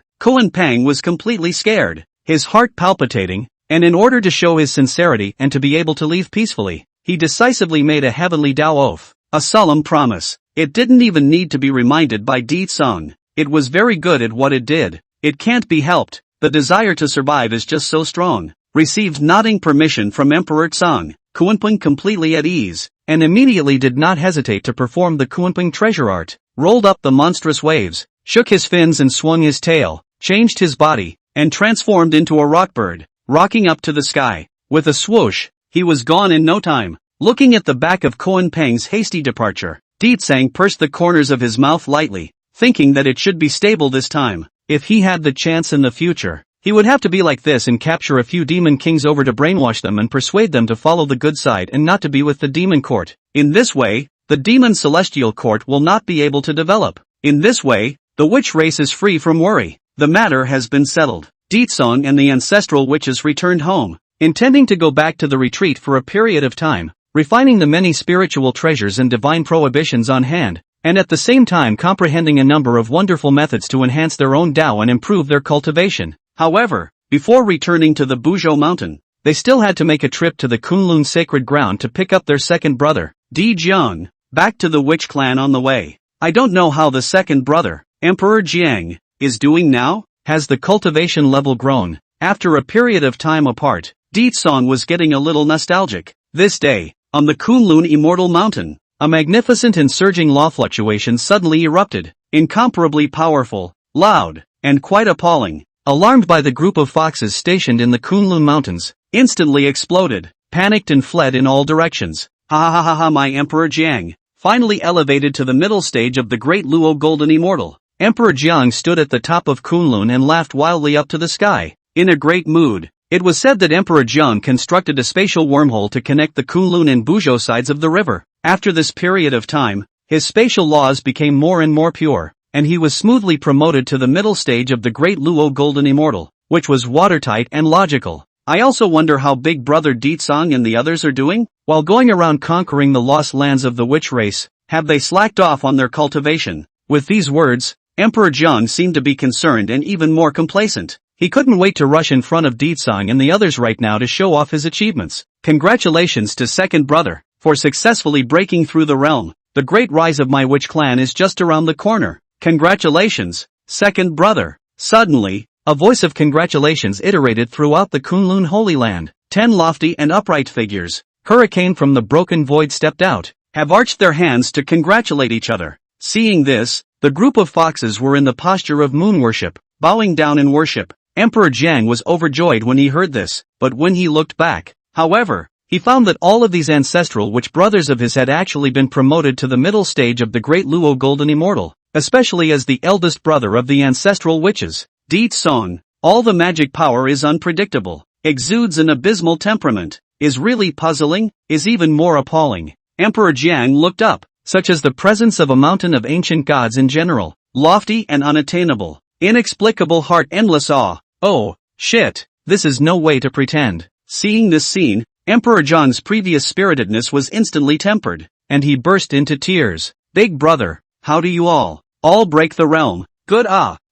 Pang was completely scared, his heart palpitating, and in order to show his sincerity and to be able to leave peacefully, he decisively made a heavenly Tao oath, a solemn promise. It didn't even need to be reminded by Deetsong. It was very good at what it did. It can't be helped. The desire to survive is just so strong. Received nodding permission from Emperor Tsong, Kuanping completely at ease, and immediately did not hesitate to perform the Kuanping treasure art, rolled up the monstrous waves, shook his fins and swung his tail, changed his body, and transformed into a rockbird, rocking up to the sky. With a swoosh, he was gone in no time. Looking at the back of Kuan Pang's hasty departure, Sang pursed the corners of his mouth lightly, thinking that it should be stable this time. If he had the chance in the future, he would have to be like this and capture a few demon kings over to brainwash them and persuade them to follow the good side and not to be with the demon court. In this way, the demon celestial court will not be able to develop. In this way, the witch race is free from worry. The matter has been settled. Song and the ancestral witches returned home, intending to go back to the retreat for a period of time, refining the many spiritual treasures and divine prohibitions on hand, and at the same time comprehending a number of wonderful methods to enhance their own Tao and improve their cultivation. However, before returning to the Buzhou mountain, they still had to make a trip to the Kunlun sacred ground to pick up their second brother, Jiang, back to the witch clan on the way. I don't know how the second brother, Emperor Jiang, is doing now. Has the cultivation level grown? After a period of time apart, Song was getting a little nostalgic. This day, on the Kunlun Immortal Mountain, a magnificent and surging law fluctuation suddenly erupted, incomparably powerful, loud, and quite appalling. Alarmed by the group of foxes stationed in the Kunlun Mountains, instantly exploded, panicked and fled in all directions. Ha ha ha ha! My Emperor Jiang, finally elevated to the middle stage of the Great Luo Golden Immortal. Emperor Jiang stood at the top of Kunlun and laughed wildly up to the sky. In a great mood, it was said that Emperor Jiang constructed a spatial wormhole to connect the Kunlun and Buzhou sides of the river. After this period of time, his spatial laws became more and more pure, and he was smoothly promoted to the middle stage of the Great Luo Golden Immortal, which was watertight and logical. I also wonder how Big Brother Song and the others are doing? While going around conquering the lost lands of the witch race, have they slacked off on their cultivation? With these words, Emperor Jiang seemed to be concerned and even more complacent. He couldn't wait to rush in front of Song and the others right now to show off his achievements. Congratulations to second brother, for successfully breaking through the realm. The great rise of my witch clan is just around the corner. Congratulations, second brother. Suddenly, a voice of congratulations iterated throughout the Kunlun Holy Land. 10 lofty and upright figures, hurricane from the broken void stepped out, have arched their hands to congratulate each other. Seeing this, the group of foxes were in the posture of moon worship, bowing down in worship. Emperor Jiang was overjoyed when he heard this, but when he looked back, however, he found that all of these ancestral witch brothers of his had actually been promoted to the middle stage of the Great Luo Golden Immortal, especially as the eldest brother of the ancestral witches. Song, all the magic power is unpredictable, exudes an abysmal temperament, is really puzzling, is even more appalling. Emperor Jiang looked up, such as the presence of a mountain of ancient gods in general, lofty and unattainable, inexplicable heart endless awe. Oh, shit, this is no way to pretend. Seeing this scene, Emperor Jiang's previous spiritedness was instantly tempered, and he burst into tears. Big brother, how do you all break the realm? Good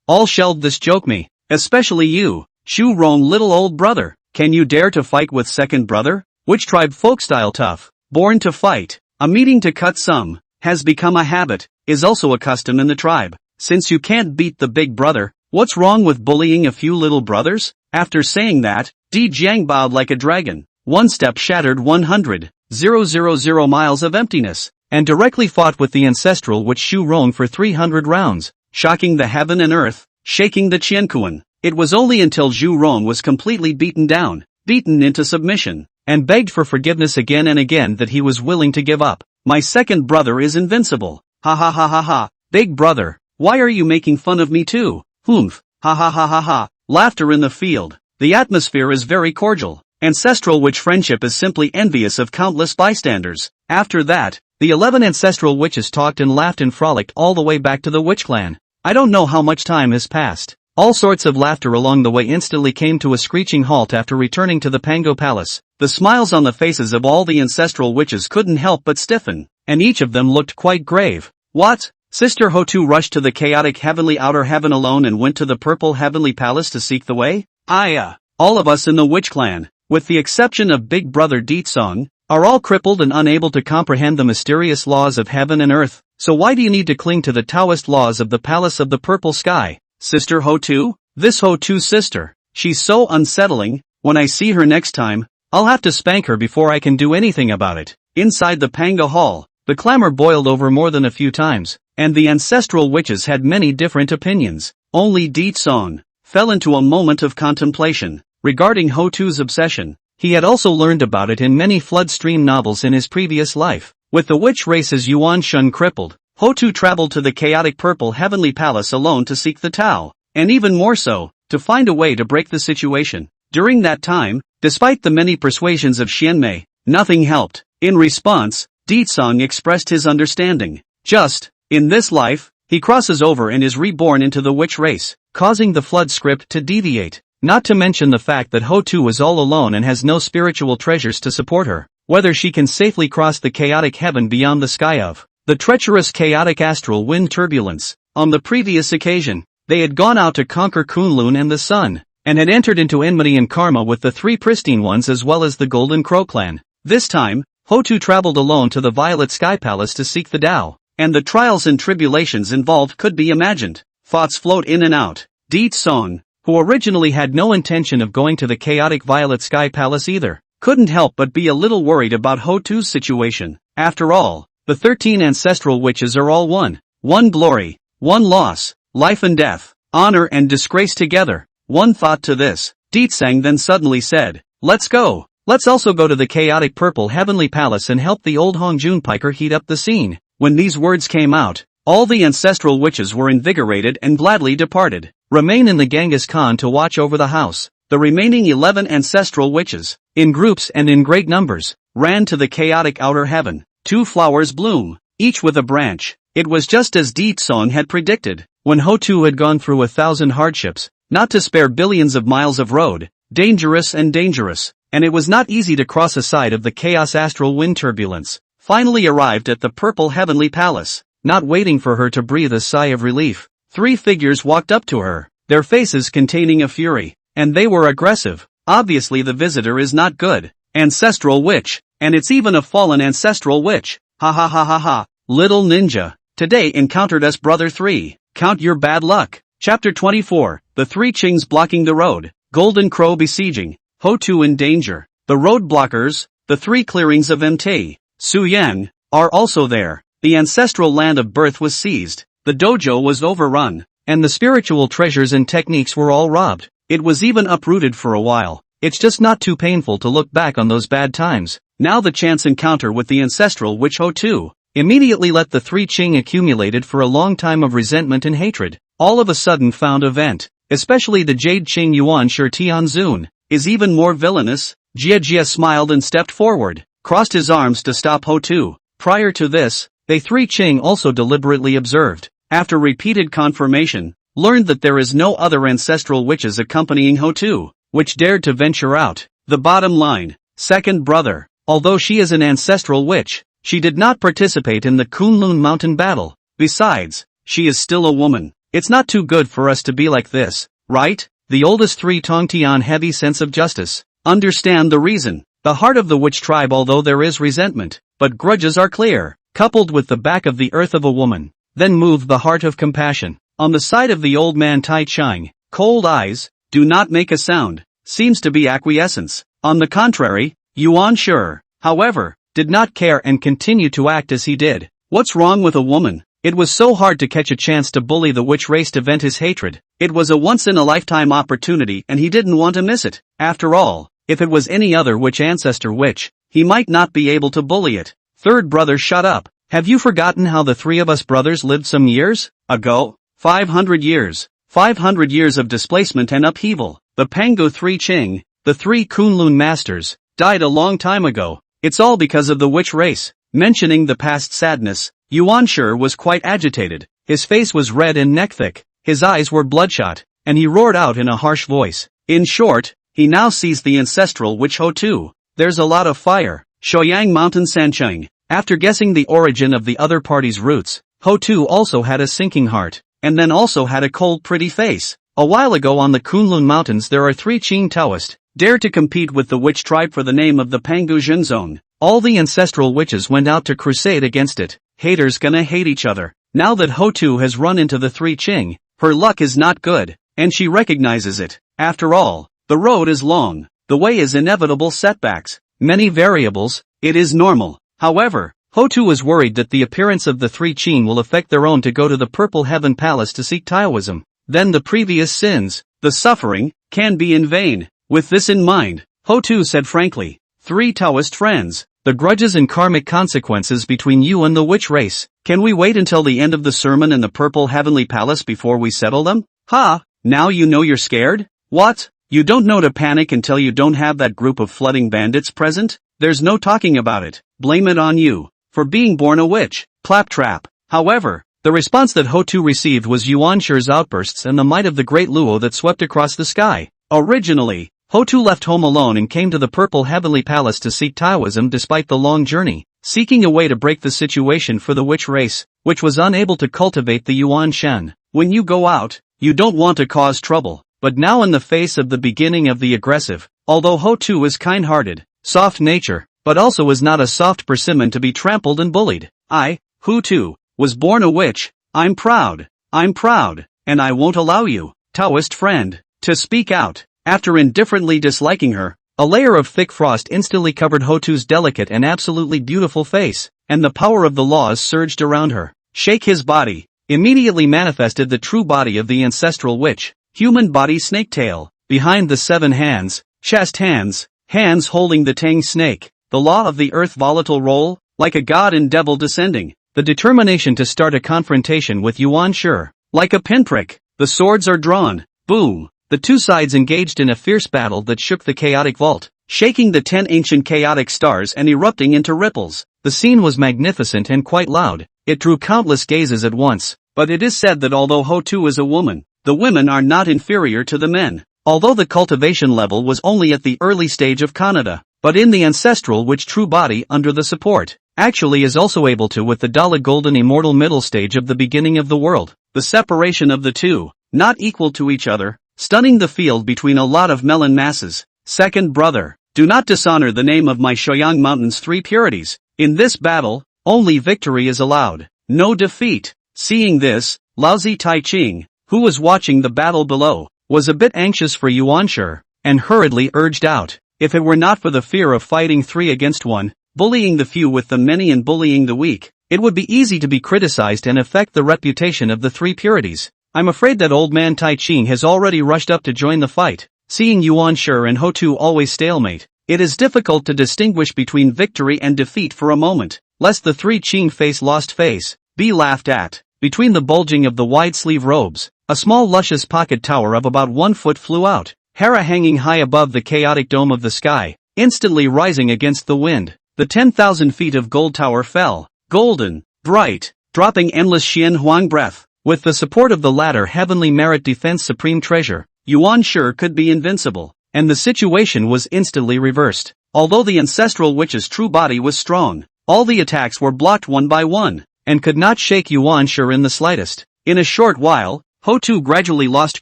all shelved this joke me, especially you, Shu Rong little old brother. Can you dare to fight with second brother? Witch tribe folk style tough, born to fight, a meeting to cut some, has become a habit, is also a custom in the tribe. Since you can't beat the big brother, what's wrong with bullying a few little brothers? After saying that, Jiang bowed like a dragon. One step shattered 100,000 miles of emptiness, and directly fought with the ancestral witch Shu Rong for 300 rounds, shocking the heaven and earth, shaking the Qianquan. It was only until Zhu Rong was completely beaten down, beaten into submission, and begged for forgiveness again and again that he was willing to give up. My second brother is invincible. Ha ha ha ha ha. Big brother, why are you making fun of me too? Humph. Ha ha ha ha ha. Laughter in the field. The atmosphere is very cordial. Ancestral witch friendship is simply envious of countless bystanders. After that, the 11 ancestral witches talked and laughed and frolicked all the way back to the witch clan. I don't know how much time has passed. All sorts of laughter along the way instantly came to a screeching halt after returning to the Pango Palace. The smiles on the faces of all the ancestral witches couldn't help but stiffen, and each of them looked quite grave. What? Sister Hotu rushed to the chaotic heavenly outer heaven alone and went to the purple heavenly palace to seek the way? All of us in the witch clan, with the exception of big brother Song, are all crippled and unable to comprehend the mysterious laws of heaven and earth. So why do you need to cling to the Taoist laws of the palace of the purple sky? Sister Hotu? This Hotu sister, she's so unsettling. When I see her next time, I'll have to spank her before I can do anything about it. Inside the Panga Hall, the clamor boiled over more than a few times, and the ancestral witches had many different opinions. Only Song fell into a moment of contemplation regarding Hotu's obsession. He had also learned about it in many floodstream novels in his previous life. With the witch race's Yuan Shun crippled, Ho-Tu traveled to the chaotic purple heavenly palace alone to seek the Tao, and even more so, to find a way to break the situation. During that time, despite the many persuasions of Xianmei, nothing helped. In response, Ditsong expressed his understanding. Just, in this life, he crosses over and is reborn into the witch race, causing the flood script to deviate. Not to mention the fact that Ho-Tu is all alone and has no spiritual treasures to support her, whether she can safely cross the chaotic heaven beyond the sky of the treacherous chaotic astral wind turbulence. On the previous occasion, they had gone out to conquer Kunlun and the Sun, and had entered into enmity and karma with the three pristine ones as well as the Golden Crow clan. This time, Ho-Tu traveled alone to the Violet Sky Palace to seek the Tao, and the trials and tribulations involved could be imagined. Thoughts float in and out. Ditsong, who originally had no intention of going to the chaotic Violet Sky Palace either, couldn't help but be a little worried about Ho-Tu's situation. After all, the 13 ancestral witches are all one. One glory, one loss, life and death, honor and disgrace together. One thought to this. Ditsang then suddenly said, "Let's go. Let's also go to the chaotic purple heavenly palace and help the old Hongjun piker heat up the scene." When these words came out, all the ancestral witches were invigorated and gladly departed. Remain in the Genghis Khan to watch over the house. The remaining 11 ancestral witches, in groups and in great numbers, ran to the chaotic outer heaven. 2 flowers bloom, each with a branch. It was just as Ditsong had predicted. When Ho-Tu had gone through 1,000 hardships, not to spare billions of miles of road, dangerous, and it was not easy to cross aside of the chaos astral wind turbulence, finally arrived at the purple heavenly palace. Not waiting for her to breathe a sigh of relief, 3 figures walked up to her, their faces containing a fury, and they were aggressive. Obviously the visitor is not good. Ancestral witch, and it's even a fallen ancestral witch. Ha ha ha ha ha. Little ninja, today encountered us brother 3. Count your bad luck. Chapter 24, the 3 Qings blocking the road, Golden Crow besieging, Ho-Tu in danger. The road blockers, the 3 clearings of Mt. Suyang, are also there. The ancestral land of birth was seized, the dojo was overrun, and the spiritual treasures and techniques were all robbed. It was even uprooted for a while. It's just not too painful to look back on those bad times. Now the chance encounter with the ancestral witch Ho-Tu immediately let the 3 Qing accumulated for a long time of resentment and hatred, all of a sudden found a vent. Especially the Jade Qing Yuan Shi Tianzun is even more villainous. Jia smiled and stepped forward, crossed his arms to stop Ho-Tu. Prior to this, they 3 Qing also deliberately observed, after repeated confirmation, learned that there is no other ancestral witches accompanying Ho-Tu, which dared to venture out. The bottom line, second brother, although she is an ancestral witch, she did not participate in the Kunlun mountain battle. Besides, she is still a woman. It's not too good for us to be like this, right? The oldest 3 Tongtian heavy sense of justice. Understand the reason. The heart of the witch tribe, although there is resentment, but grudges are clear, coupled with the back of the earth of a woman, then moved the heart of compassion. On the side of the old man Tai Chang, cold eyes, do not make a sound, seems to be acquiescence. On the contrary, Yuan Shi, however, did not care and continued to act as he did. What's wrong with a woman? It was so hard to catch a chance to bully the witch race to vent his hatred. It was a once-in-a-lifetime opportunity and he didn't want to miss it. After all, if it was any other witch ancestor witch, he might not be able to bully it. Third brother, shut up. Have you forgotten how the 3 of us brothers lived some years ago? 500 years. 500 years of displacement and upheaval. The Pangu 3 Qing, the 3 Kunlun masters, died a long time ago. It's all because of the witch race. Mentioning the past sadness, Yuan Shi was quite agitated. His face was red and neck-thick, his eyes were bloodshot, and he roared out in a harsh voice. In short, he now sees the ancestral witch Ho-Tu. There's a lot of fire. Shoyang Mountain Sancheng. After guessing the origin of the other party's roots, Ho-Tu also had a sinking heart, and then also had a cold pretty face. A while ago on the Kunlun Mountains there are 3 Qing Taoists, dared to compete with the witch tribe for the name of the Pangu Zhenzong. All the ancestral witches went out to crusade against it. Haters gonna hate each other. Now that Ho-Tu has run into the 3 Qing, her luck is not good, and she recognizes it. After all, the road is long, the way is inevitable setbacks, many variables, it is normal. However, Ho-Tu is worried that the appearance of the 3 Qing will affect their own to go to the Purple Heaven Palace to seek Taoism. Then the previous sins, the suffering, can be in vain. With this in mind, Ho-Tu said frankly, 3 Taoist friends, the grudges and karmic consequences between you and the witch race. Can we wait until the end of the sermon in the purple heavenly palace before we settle them? Ha! Now you know you're scared? What? You don't know to panic until you don't have that group of flooding bandits present? There's no talking about it. Blame it on you. For being born a witch. Claptrap. However, the response that Ho-Tu received was Yuan-Shi's outbursts and the might of the great Luo that swept across the sky. Originally, Ho-Tu left home alone and came to the purple heavenly palace to seek Taoism despite the long journey, seeking a way to break the situation for the witch race, which was unable to cultivate the Yuan Shen. When you go out, you don't want to cause trouble, but now in the face of the beginning of the aggressive, although Ho-Tu is kind-hearted, soft nature, but also is not a soft persimmon to be trampled and bullied. I, Ho-Tu, was born a witch. I'm proud, and I won't allow you, Taoist friend, to speak out. After indifferently disliking her, a layer of thick frost instantly covered Ho-Tu's delicate and absolutely beautiful face, and the power of the laws surged around her. Shake his body, immediately manifested the true body of the ancestral witch, human body snake tail, behind the 7 hands, chest hands, hands holding the Tang snake, the law of the earth volatile role, like a god and devil descending, the determination to start a confrontation with Yuan-Shi, like a pinprick, the swords are drawn, boom. The two sides engaged in a fierce battle that shook the chaotic vault, shaking the 10 ancient chaotic stars and erupting into ripples. The scene was magnificent and quite loud. It drew countless gazes at once, but it is said that although Ho-Tu is a woman, the women are not inferior to the men. Although the cultivation level was only at the early stage of Kannada, but in the ancestral which true body under the support, actually is also able to with the Dala golden immortal middle stage of the beginning of the world. The separation of the two, not equal to each other, stunning the field between a lot of melon masses. Second brother, do not dishonor the name of my Shoyang Mountain's 3 purities. In this battle, only victory is allowed, no defeat. Seeing this, Laozi Tai Ching, who was watching the battle below, was a bit anxious for Yuan-Shi, and hurriedly urged out. If it were not for the fear of fighting 3 against 1, bullying the few with the many and bullying the weak, it would be easy to be criticized and affect the reputation of the 3 purities. I'm afraid that old man Tai Ching has already rushed up to join the fight. Seeing Yuan-Shi and Ho-Tu always stalemate, it is difficult to distinguish between victory and defeat for a moment, lest the 3 Ching face lost face, be laughed at. Between the bulging of the wide sleeve robes, a small luscious pocket tower of about 1 foot flew out, Hera hanging high above the chaotic dome of the sky, instantly rising against the wind. The 10,000 feet of gold tower fell, golden, bright, dropping endless Xian Huang breath. With the support of the latter heavenly merit defense supreme treasure, Yuan-Shi could be invincible, and the situation was instantly reversed. Although the ancestral witch's true body was strong, all the attacks were blocked one by one, and could not shake Yuan-Shi in the slightest. In a short while, Ho-Tu gradually lost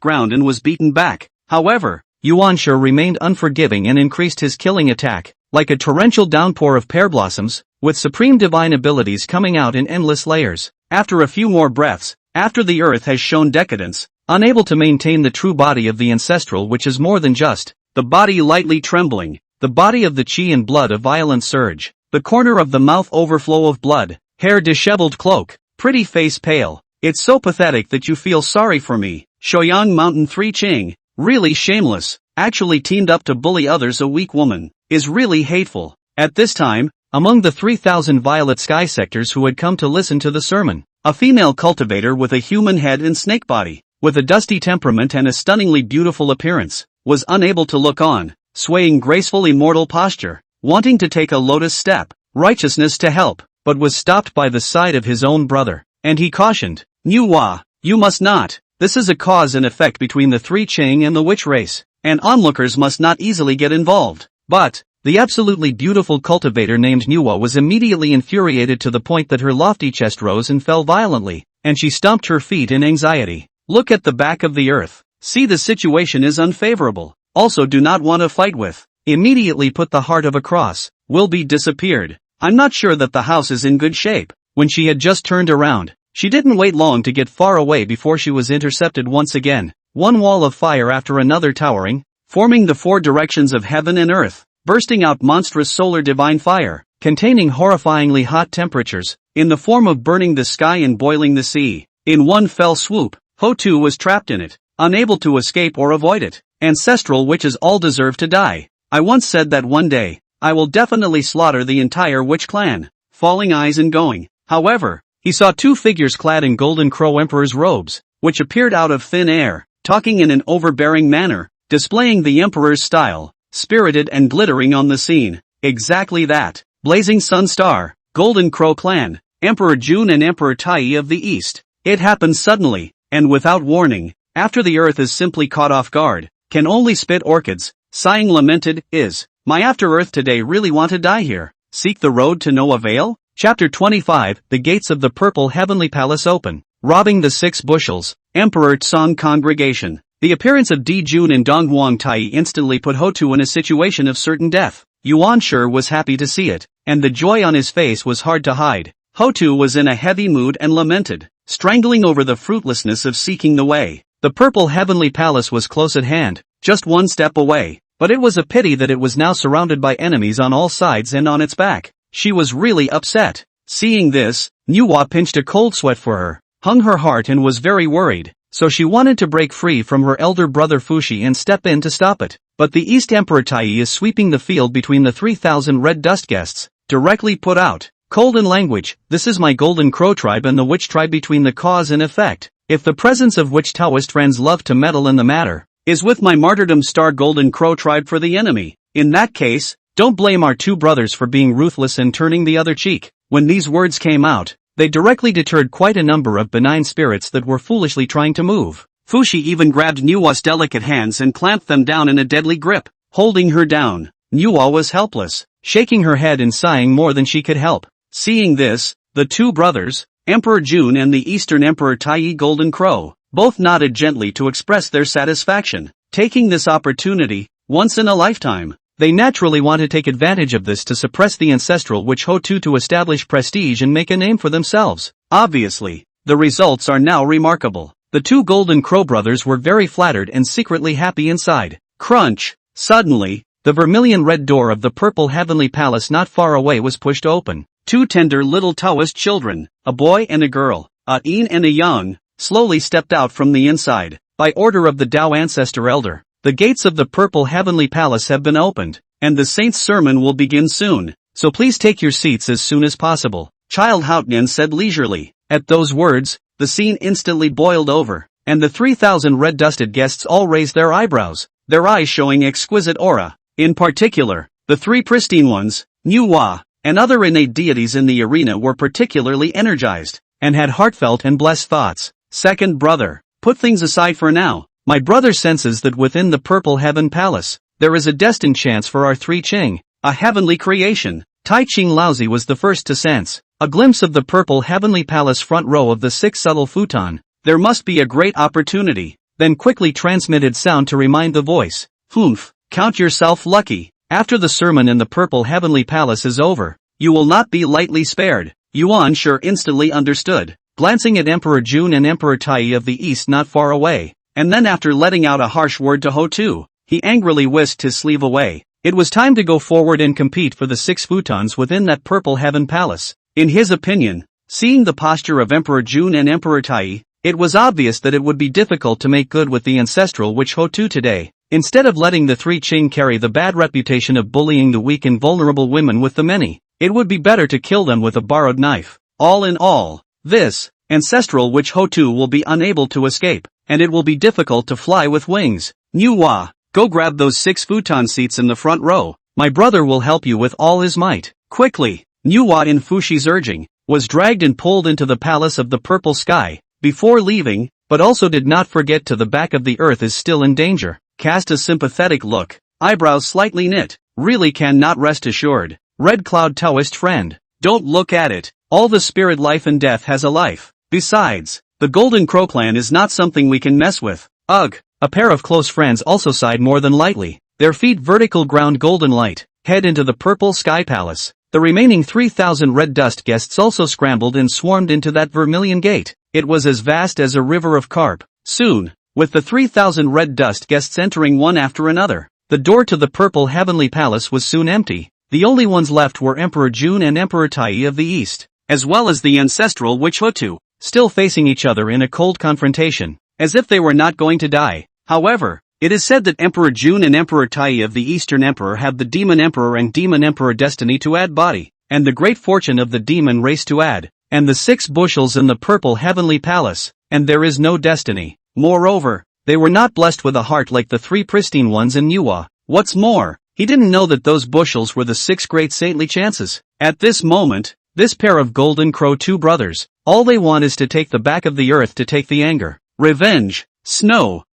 ground and was beaten back. However, Yuan-Shi remained unforgiving and increased his killing attack, like a torrential downpour of pear blossoms, with supreme divine abilities coming out in endless layers. After a few more breaths, after the earth has shown decadence, unable to maintain the true body of the ancestral which is more than just, the body lightly trembling, the body of the chi and blood a violent surge, the corner of the mouth overflow of blood, hair disheveled cloak, pretty face pale. It's so pathetic that you feel sorry for me. Shoyang Mountain 3 Ching, really shameless, actually teamed up to bully others. A weak woman, is really hateful. At this time, among the 3,000 violet sky sectors who had come to listen to the sermon, a female cultivator with a human head and snake body, with a dusty temperament and a stunningly beautiful appearance, was unable to look on, swaying graceful immortal posture, wanting to take a lotus step, righteousness to help, but was stopped by the side of his own brother, and he cautioned, Manhwa, you must not, this is a cause and effect between the 3 Ching and the witch race, and onlookers must not easily get involved. But, the absolutely beautiful cultivator named Manhwa was immediately infuriated to the point that her lofty chest rose and fell violently, and she stomped her feet in anxiety. Look at the back of the earth. See, the situation is unfavorable. Also do not want to fight with. Immediately put the heart of a cross. Will be disappeared. I'm not sure that the house is in good shape. When she had just turned around, she didn't wait long to get far away before she was intercepted once again. One wall of fire after another towering, forming the 4 directions of heaven and earth, bursting out monstrous solar divine fire, containing horrifyingly hot temperatures, in the form of burning the sky and boiling the sea. In one fell swoop, Ho-Tu was trapped in it, unable to escape or avoid it. Ancestral witches all deserve to die. I once said that one day, I will definitely slaughter the entire witch clan. Falling eyes and going. However, he saw two figures clad in Golden Crow Emperor's robes, which appeared out of thin air, talking in an overbearing manner, displaying the Emperor's style, spirited and glittering on the scene. Exactly that. Blazing Sun Star, Golden Crow Clan, Emperor June and Emperor Tai of the East. It happened suddenly, and without warning, after the earth is simply caught off guard, can only spit orchids, sighing lamented, is, my after-earth today really want to die here. Seek the road to no avail? Chapter 25, The Gates of the Purple Heavenly Palace Open. Robbing the 6 bushels, Emperor Tsong Congregation. The appearance of Di Jun and Dong Huang Tai instantly put Hotu in a situation of certain death. Yuan sure was happy to see it, and the joy on his face was hard to hide. Hotu was in a heavy mood and lamented, strangling over the fruitlessness of seeking the way. The Purple Heavenly Palace was close at hand, just one step away, but it was a pity that it was now surrounded by enemies on all sides and on its back. She was really upset. Seeing this, Nuwa pinched a cold sweat for her, hung her heart and was very worried, so she wanted to break free from her elder brother Fushi and step in to stop it. But the East Emperor Tai is sweeping the field between the 3,000 red dust guests, directly put out. Cold in language, this is my Golden Crow tribe and the witch tribe between the cause and effect. If the presence of which Taoist friends love to meddle in the matter, is with my martyrdom star Golden Crow tribe for the enemy. In that case, don't blame our 2 brothers for being ruthless and turning the other cheek. When these words came out, they directly deterred quite a number of benign spirits that were foolishly trying to move. Fushi even grabbed Nuwa's delicate hands and clamped them down in a deadly grip, holding her down. Nuwa was helpless, shaking her head and sighing more than she could help. Seeing this, the 2 brothers, Emperor June and the Eastern Emperor Tai Golden Crow, both nodded gently to express their satisfaction. Taking this opportunity, once in a lifetime, they naturally want to take advantage of this to suppress the ancestral witch Hotu to establish prestige and make a name for themselves. Obviously, the results are now remarkable. The 2 Golden Crow brothers were very flattered and secretly happy inside. Crunch! Suddenly, the vermilion red door of the Purple Heavenly Palace not far away was pushed open. 2 tender little Taoist children, a boy and a girl, a yin and a yang, slowly stepped out from the inside. By order of the Tao Ancestor Elder, the gates of the Purple Heavenly Palace have been opened, and the Saint's sermon will begin soon, so please take your seats as soon as possible, Child Houtnian said leisurely. At those words, the scene instantly boiled over, and the 3,000 red-dusted guests all raised their eyebrows, their eyes showing exquisite aura. In particular, the 3 pristine ones, Nuwa, and other innate deities in the arena were particularly energized, and had heartfelt and blessed thoughts. Second brother, put things aside for now. My brother senses that within the Purple Heaven Palace, there is a destined chance for our 3 Qing, a heavenly creation. Tai Ching Laozi was the first to sense a glimpse of the Purple Heavenly Palace front row of the 6 subtle futon. There must be a great opportunity. Then quickly transmitted sound to remind the voice. Humph, count yourself lucky. After the sermon in the Purple Heavenly Palace is over, you will not be lightly spared. Yuan sure instantly understood, glancing at Emperor June and Emperor Tai of the East not far away, and then after letting out a harsh word to Hotu, he angrily whisked his sleeve away. It was time to go forward and compete for the 6 futons within that Purple Heaven Palace. In his opinion, seeing the posture of Emperor June and Emperor Tai, it was obvious that it would be difficult to make good with the ancestral witch Hotu today. Instead of letting the 3 Qing carry the bad reputation of bullying the weak and vulnerable women with the many, it would be better to kill them with a borrowed knife. All in all, this ancestral witch Hotu will be unable to escape, and it will be difficult to fly with wings. Nuwa, go grab those 6 futon seats in the front row. My brother will help you with all his might. Quickly, Nuwa in Fushi's urging, was dragged and pulled into the palace of the purple sky, before leaving, but also did not forget to the back of the earth is still in danger. Cast a sympathetic look, eyebrows slightly knit, really cannot rest assured. Red Cloud Taoist friend, don't look at it, all the spirit life and death has a life. Besides, the Golden Crow clan is not something we can mess with. Ugh, a pair of close friends also sighed more than lightly, their feet vertical ground golden light, head into the purple sky palace. The remaining 3,000 red dust guests also scrambled and swarmed into that vermilion gate. It was as vast as a river of carp. Soon, with the 3,000 red dust guests entering one after another, the door to the Purple Heavenly Palace was soon empty. The only ones left were Emperor June and Emperor Tai of the East, as well as the ancestral witch Hotu, still facing each other in a cold confrontation, as if they were not going to die. However, It is said that Emperor Jun and Emperor Tai of the Eastern Emperor have the Demon Emperor and Demon Emperor destiny to add body, and the great fortune of the demon race to add, and the 6 bushels in the purple heavenly palace, and there is no destiny. Moreover, they were not blessed with a heart like the 3 pristine ones in manhwa. What's more, he didn't know that those bushels were the 6 great saintly chances. At this moment, this pair of Golden Crow 2 brothers, all they want is to take the back of the earth, to take the anger, revenge, snow,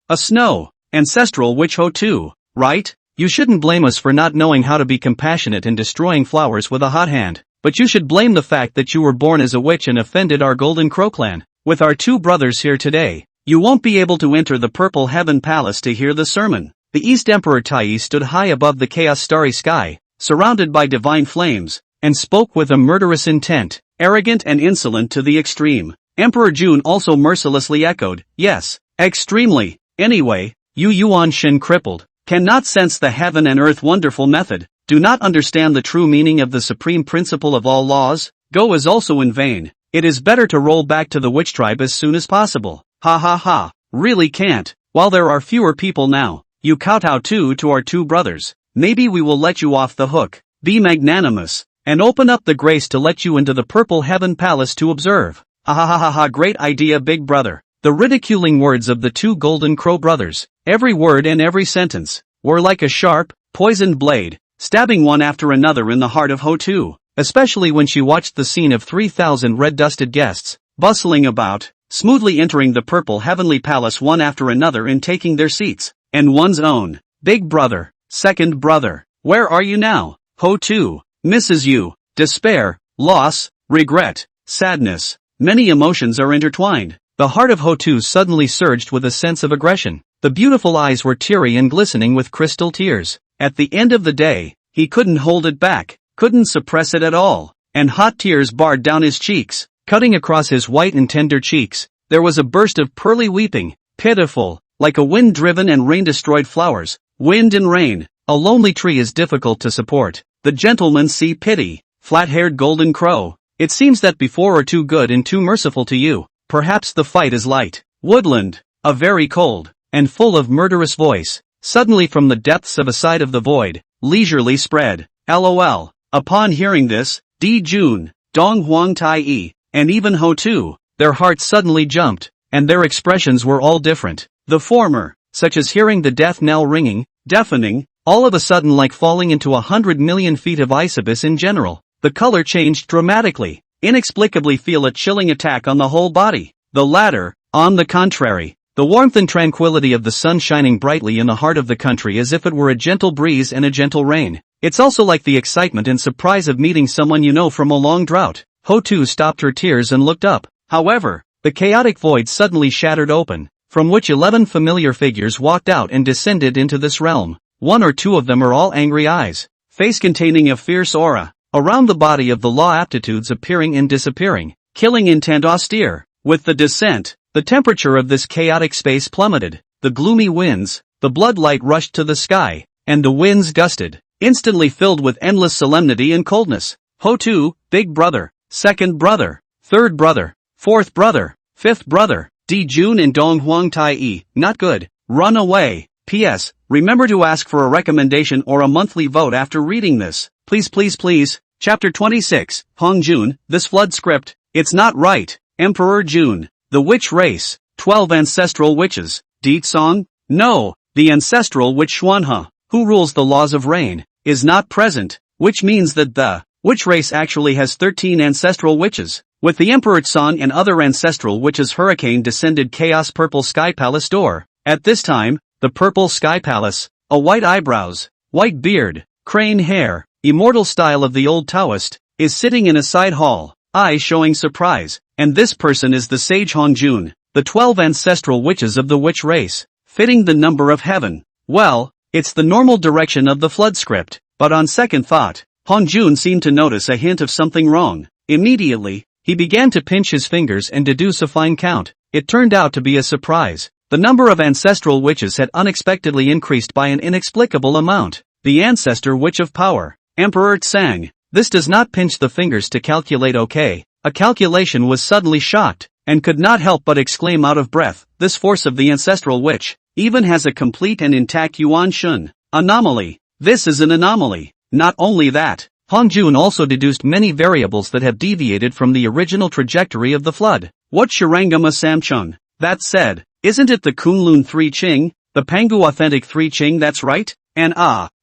ancestral witch ho 2, right? You shouldn't blame us for not knowing how to be compassionate and destroying flowers with a hot hand, but you should blame the fact that you were born as a witch and offended our Golden Crow clan. With our 2 brothers here today, you won't be able to enter the Purple Heaven Palace to hear the sermon. The East Emperor Tai stood high above the chaos starry sky, surrounded by divine flames, and spoke with a murderous intent, arrogant and insolent to the extreme. Emperor Jun also mercilessly echoed, yes, extremely. Anyway, you Yuan Shin crippled, cannot sense the heaven and earth wonderful method, do not understand the true meaning of the supreme principle of all laws, go is also in vain. It is better to roll back to the witch tribe as soon as possible. Ha ha ha, really can't. While there are fewer people now, you kowtow too to our 2 brothers. Maybe we will let you off the hook. Be magnanimous, and open up the grace to let you into the Purple Heaven Palace to observe. Ha ha ha ha ha, great idea, big brother. The ridiculing words of the 2 Golden Crow brothers, every word and every sentence, were like a sharp, poisoned blade, stabbing one after another in the heart of Ho 2, especially when she watched the scene of 3,000 red-dusted guests, bustling about, smoothly entering the Purple Heavenly Palace one after another and taking their seats, and one's own. Big brother, second brother, where are you now? Ho 2 misses you. Despair, loss, regret, sadness, many emotions are intertwined. The heart of Ho 2 suddenly surged with a sense of aggression. The beautiful eyes were teary and glistening with crystal tears. At the end of the day, he couldn't hold it back, couldn't suppress it at all, and hot tears barred down his cheeks, cutting across his white and tender cheeks. There was a burst of pearly weeping, pitiful, like a wind-driven and rain-destroyed flowers. Wind and rain, a lonely tree is difficult to support. The gentlemen see pity. Flat-haired Golden Crow, it seems that before are too good and too merciful to you. Perhaps the fight is light. Woodland, a very cold, and full of murderous voice, suddenly from the depths of a side of the void, leisurely spread. LOL. Upon hearing this, Di Jun, Dong Huang Tai, and even Ho 2, their hearts suddenly jumped, and their expressions were all different. The former, such as hearing the death knell ringing, deafening, all of a sudden like falling into 100 million feet of ice abyss in general. The color changed dramatically, inexplicably feel a chilling attack on the whole body. The latter, on the contrary, the warmth and tranquility of the sun shining brightly in the heart of the country as if it were a gentle breeze and a gentle rain. It's also like the excitement and surprise of meeting someone you know from a long drought. Ho 2 stopped her tears and looked up. However, the chaotic void suddenly shattered open, from which 11 familiar figures walked out and descended into this realm. 1 or 2 of them are all angry eyes, face containing a fierce aura, around the body of the law aptitudes appearing and disappearing, killing intent austere. With the descent, the temperature of this chaotic space plummeted, the gloomy winds, the blood light rushed to the sky, and the winds gusted, instantly filled with endless solemnity and coldness. Ho 2, big brother, second brother, third brother, fourth brother, fifth brother, Di Jun and Dong Huang Tai, not good, run away. P.S. Remember to ask for a recommendation or a monthly vote after reading this. Please please please. Chapter 26, Hong Jun, this flood script, it's not right. Emperor Jun, the witch race, 12 ancestral witches, Deet Song? No, the ancestral witch Xuanhe, who rules the laws of rain, is not present, which means that the witch race actually has 13 ancestral witches. With the Emperor Song and other ancestral witches, hurricane descended chaos purple sky palace door. At this time, the purple sky palace, a white eyebrows, white beard, crane hair, immortal style of the old Taoist, is sitting in a side hall, eyes showing surprise, and this person is the sage Hong Jun, the 12 ancestral witches of the witch race, fitting the number of heaven. Well, it's the normal direction of the flood script, but on second thought, Hong Jun seemed to notice a hint of something wrong. Immediately, he began to pinch his fingers and deduce a fine count. It turned out to be a surprise. The number of ancestral witches had unexpectedly increased by an inexplicable amount. The ancestor witch of power, Emperor Tsang. This does not pinch the fingers to calculate, okay. A calculation was suddenly shocked. and could not help but exclaim out of breath, this force of the ancestral witch even has a complete and intact Yuan Shun. Anomaly. This is an anomaly. Not only that, Hongjun also deduced many variables that have deviated from the original trajectory of the flood. What Shirangama Samchung? That said, isn't it the Kunlun 3 Qing, the Pangu authentic 3 Qing that's right? And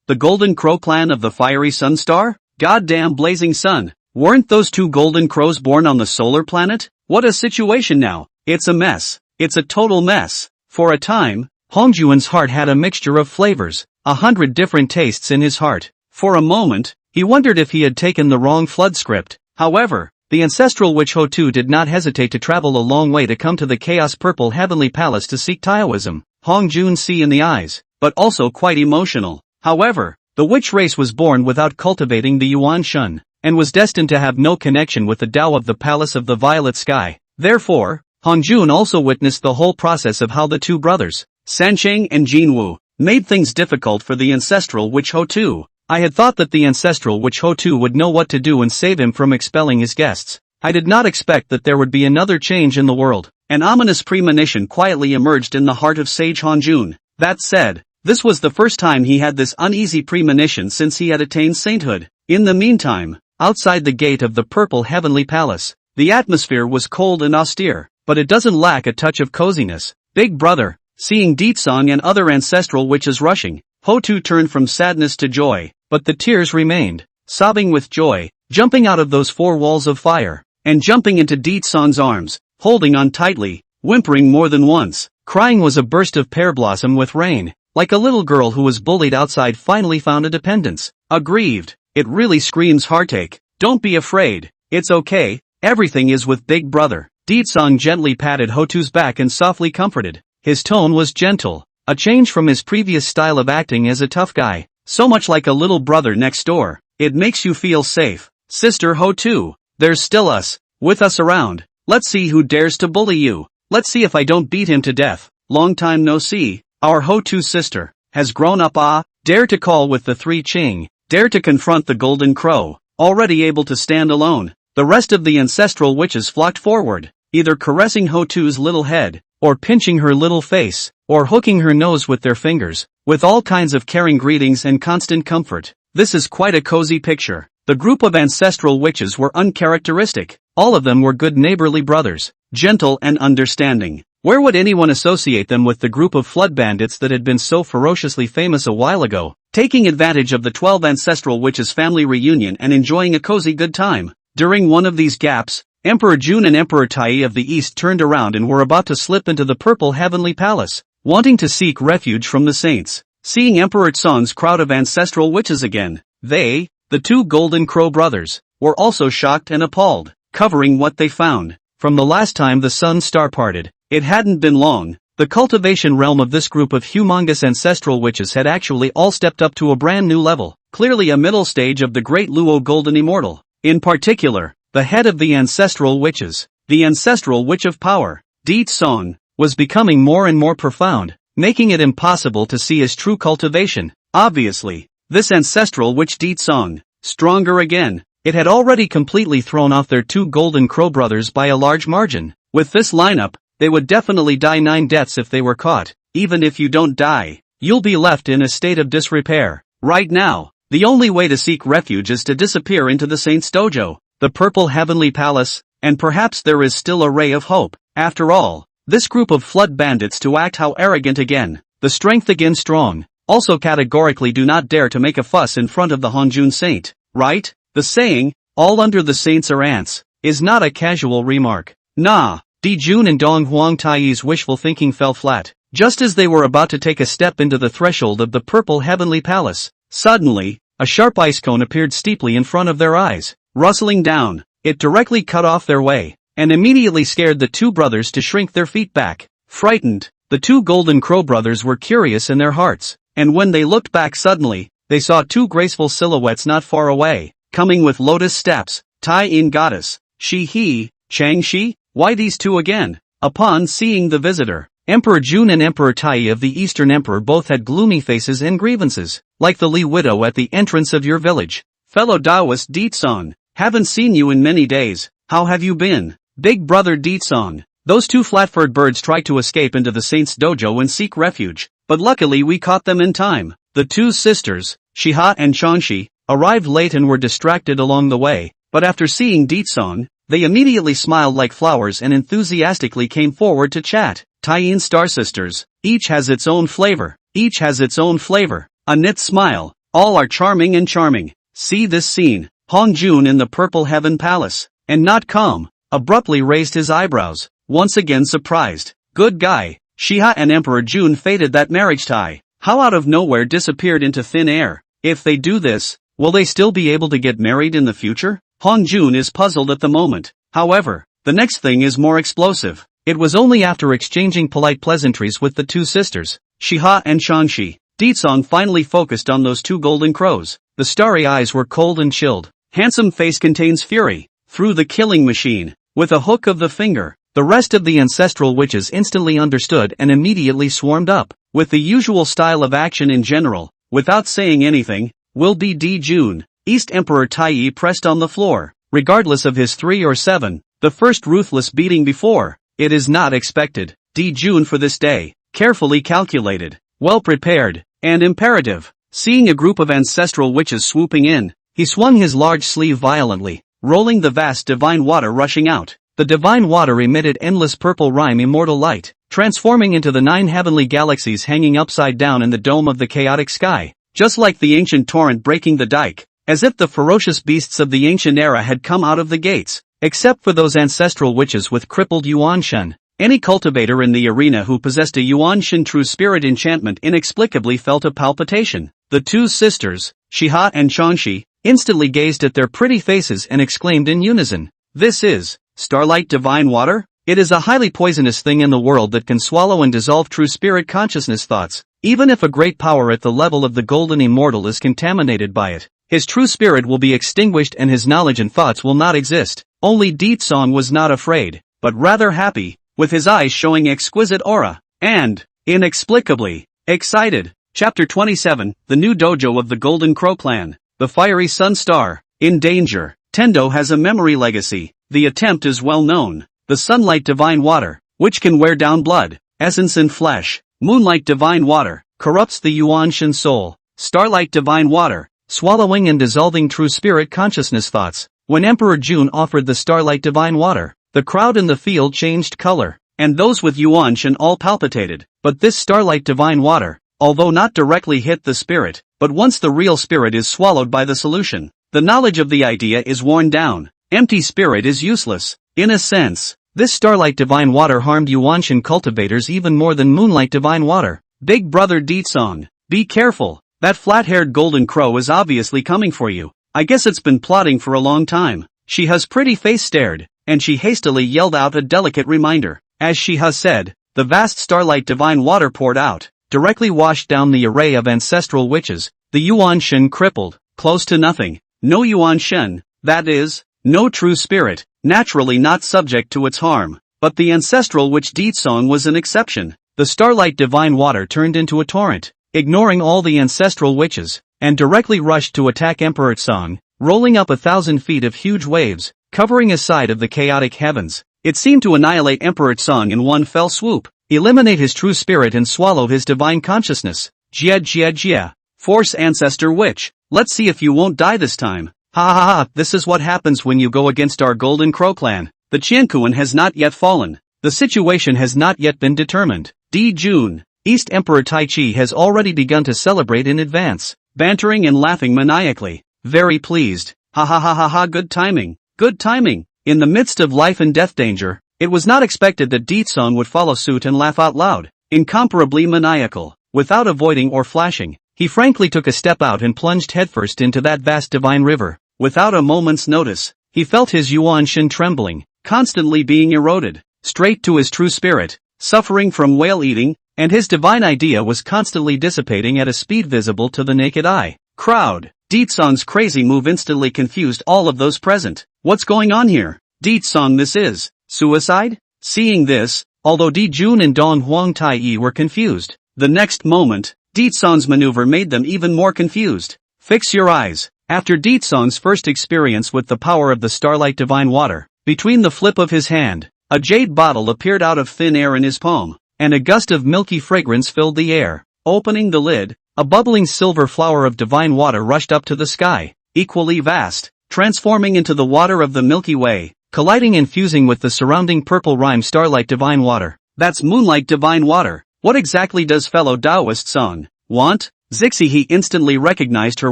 the Golden Crow clan of the fiery sun star? Goddamn blazing sun. Weren't those two golden crows born on the solar planet? What a situation now. It's a mess. It's a total mess. For a time, Hongjuan's heart had a mixture of flavors, 100 different tastes in his heart. For a moment, he wondered if he had taken the wrong flood script. However, the ancestral witch Ho-Tu did not hesitate to travel a long way to come to the Chaos Purple Heavenly Palace to seek Taoism. Hongjun see in the eyes, but also quite emotional. However, the witch race was born without cultivating the Yuan Shun, and was destined to have no connection with the Tao of the Palace of the Violet Sky. Therefore, Hongjun also witnessed the whole process of how the two brothers, Sancheng and Jinwu, made things difficult for the ancestral witch Ho-Tu. I had thought that the ancestral witch Ho-Tu would know what to do and save him from expelling his guests. I did not expect that there would be another change in the world. An ominous premonition quietly emerged in the heart of Sage Hongjun. That said, this was the first time he had this uneasy premonition since he had attained sainthood. In the meantime, outside the gate of the Purple Heavenly Palace, the atmosphere was cold and austere, but it doesn't lack a touch of coziness. Big brother, seeing Deetsong and other ancestral witches rushing, Ho-Tu turned from sadness to joy, but the tears remained, sobbing with joy, jumping out of those four walls of fire, and jumping into Deetsong's arms, holding on tightly, whimpering more than once. Crying was a burst of pear blossom with rain, like a little girl who was bullied outside finally found a dependence. Aggrieved, it really screams heartache. Don't be afraid, it's okay, everything is with big brother. Deetsong gently patted Ho-Tu's back and softly comforted. His tone was gentle, a change from his previous style of acting as a tough guy, so much like a little brother next door. It makes you feel safe. Sister Ho-Tu, there's still us, with us around. Let's see who dares to bully you. Let's see if I don't beat him to death. Long time no see. Our Ho-Tu sister has grown up. Dare to call with the 3 Qing, dare to confront the Golden Crow, already able to stand alone. The rest of the ancestral witches flocked forward, either caressing Ho-Tu's little head, or pinching her little face, or hooking her nose with their fingers, with all kinds of caring greetings and constant comfort. This is quite a cozy picture. The group of ancestral witches were uncharacteristic. All of them were good neighborly brothers, gentle and understanding. Where would anyone associate them with the group of flood bandits that had been so ferociously famous a while ago, taking advantage of the 12 ancestral witches' family reunion and enjoying a cozy good time? During one of these gaps, Emperor Jun and Emperor Tai of the East turned around and were about to slip into the Purple Heavenly Palace, wanting to seek refuge from the saints. Seeing Emperor Tsong's crowd of ancestral witches again, they, the two Golden Crow brothers, were also shocked and appalled, covering what they found. From the last time the sun star parted, it hadn't been long. The cultivation realm of this group of humongous ancestral witches had actually all stepped up to a brand new level, clearly a middle stage of the great Luo Golden Immortal. In particular, the head of the ancestral witches, the ancestral witch of power, Deetsong, was becoming more and more profound, making it impossible to see his true cultivation. Obviously, this ancestral witch Deetsong, stronger again, it had already completely thrown off their two Golden Crow brothers by a large margin. With this lineup, they would definitely die 9 deaths if they were caught. Even if you don't die, you'll be left in a state of disrepair. Right now, the only way to seek refuge is to disappear into the Saint's Dojo, the Purple Heavenly Palace, and perhaps there is still a ray of hope. After all, this group of flood bandits to act how arrogant again, the strength again strong, also categorically do not dare to make a fuss in front of the Hongjun Saint, right? The saying, all under the saints are ants, is not a casual remark. Nah, Dijun and Dong Huang Tai's wishful thinking fell flat. Just as they were about to take a step into the threshold of the Purple Heavenly Palace, suddenly, a sharp ice cone appeared steeply in front of their eyes. Rustling down, it directly cut off their way, and immediately scared the two brothers to shrink their feet back. Frightened, the two Golden Crow brothers were curious in their hearts, and when they looked back suddenly, they saw two graceful silhouettes not far away, coming with lotus steps. Tai-in goddess, he, Chang Shi, why these two again? Upon seeing the visitor, Emperor Jun and Emperor Tai of the Eastern Emperor both had gloomy faces and grievances, like the Li widow at the entrance of your village. Fellow Taoist Deetsong, haven't seen you in many days, how have you been? Big brother Deetsong, Those two flat-furred birds tried to escape into the saint's dojo and seek refuge, but luckily we caught them in time. The two sisters, Shiha and Changshi, arrived late and were distracted along the way, but after seeing Deetsong, they immediately smiled like flowers and enthusiastically came forward to chat. Taiyin star sisters, each has its own flavor, each has its own flavor. A knit smile, all are charming and charming. See this scene, Hong Jun in the Purple Heaven Palace, and not calm, abruptly raised his eyebrows, once again surprised. Good guy, Shiha and Emperor Jun faded that marriage tie, how out of nowhere disappeared into thin air. If they do this, will they still be able to get married in the future? Hong Jun is puzzled at the moment. However, the next thing is more explosive. It was only after exchanging polite pleasantries with the two sisters, Shiha and Changshi, Deetsong finally focused on those two golden crows. The starry eyes were cold and chilled. Handsome face contains fury. Through the killing machine, with a hook of the finger. The rest of the ancestral witches instantly understood and immediately swarmed up. With the usual style of action in general, without saying anything, will be D. Jun. East Emperor Taiyi pressed on the floor, regardless of his 3 or 7, the first ruthless beating before. It is not expected. D. Jun for this day, carefully calculated, well prepared, and imperative. Seeing a group of ancestral witches swooping in, he swung his large sleeve violently, rolling the vast divine water rushing out. The divine water emitted endless purple rime immortal light, transforming into the 9 heavenly galaxies hanging upside down in the dome of the chaotic sky, just like the ancient torrent breaking the dike, as if the ferocious beasts of the ancient era had come out of the gates, except for those ancestral witches with crippled Yuan Shen. Any cultivator in the arena who possessed a Yuan Shen true spirit enchantment inexplicably felt a palpitation. The two sisters, Shiha and Changshi, instantly gazed at their pretty faces and exclaimed in unison, "This is Starlight Divine Water? It is a highly poisonous thing in the world that can swallow and dissolve true spirit consciousness thoughts. Even if a great power at the level of the golden immortal is contaminated by it, his true spirit will be extinguished and his knowledge and thoughts will not exist." Only Deetsong was not afraid, but rather happy, with his eyes showing exquisite aura, and, inexplicably, excited. Chapter 27, The New Dojo of the Golden Crow Clan. The Fiery Sun Star, in danger. Tendo has a memory legacy. The attempt is well known. The Sunlight Divine Water, which can wear down blood, essence and flesh. Moonlight Divine Water, corrupts the Yuan Shen soul. Starlight Divine Water, swallowing and dissolving true spirit consciousness thoughts. When Emperor Jun offered the Starlight Divine Water, the crowd in the field changed color, and those with Yuan Shen all palpitated. But this Starlight Divine Water, although not directly hit the spirit, but once the real spirit is swallowed by the solution, the knowledge of the idea is worn down. Empty spirit is useless. In a sense, this Starlight Divine Water harmed Yuan Shen cultivators even more than Moonlight Divine Water. Big brother Deetsong, be careful. That flat-haired golden crow is obviously coming for you. I guess it's been plotting for a long time. Shiha's pretty face stared, and she hastily yelled out a delicate reminder. As Shiha said, the vast Starlight Divine Water poured out, directly washed down the array of ancestral witches. The Yuan Shen crippled, close to nothing. No Yuan Shen, that is, no true spirit, naturally not subject to its harm. But the ancestral witch Deetsong was an exception. The Starlight Divine Water turned into a torrent, ignoring all the ancestral witches, and directly rushed to attack Emperor Tsong, rolling up 1,000 feet of huge waves, covering a side of the chaotic heavens. It seemed to annihilate Emperor Tsong in one fell swoop, eliminate his true spirit and swallow his divine consciousness. Jia Jia Jia. Force Ancestor Witch, let's see if you won't die this time. Ha ha ha, this is what happens when you go against our Golden Crow clan. The Qiankuan has not yet fallen. The situation has not yet been determined. D. Jun, East Emperor Taichi has already begun to celebrate in advance, bantering and laughing maniacally. Very pleased. Ha ha ha ha ha, good timing. Good timing. In the midst of life and death danger, it was not expected that Deetsong would follow suit and laugh out loud. Incomparably maniacal, without avoiding or flashing. He frankly took a step out and plunged headfirst into that vast divine river. Without a moment's notice, he felt his Yuan Shen trembling, constantly being eroded, straight to his true spirit, suffering from whale eating, and his divine idea was constantly dissipating at a speed visible to the naked eye. Crowd. Deetsong's crazy move instantly confused all of those present. What's going on here? Deetsong, this is suicide? Seeing this, although Di Jun and Dong Huang Tai were confused, the next moment, Deetsong's maneuver made them even more confused. Fix your eyes. After Deetsong's first experience with the power of the Starlight Divine Water, between the flip of his hand, A jade bottle appeared out of thin air in his palm, and a gust of milky fragrance filled the air. Opening the lid, a bubbling silver flower of divine water rushed up to the sky, equally vast, transforming into the water of the Milky Way, colliding and fusing with the surrounding purple rime starlight divine water. That's moonlight divine water. What exactly does fellow Taoist Song want? Zixi he instantly recognized her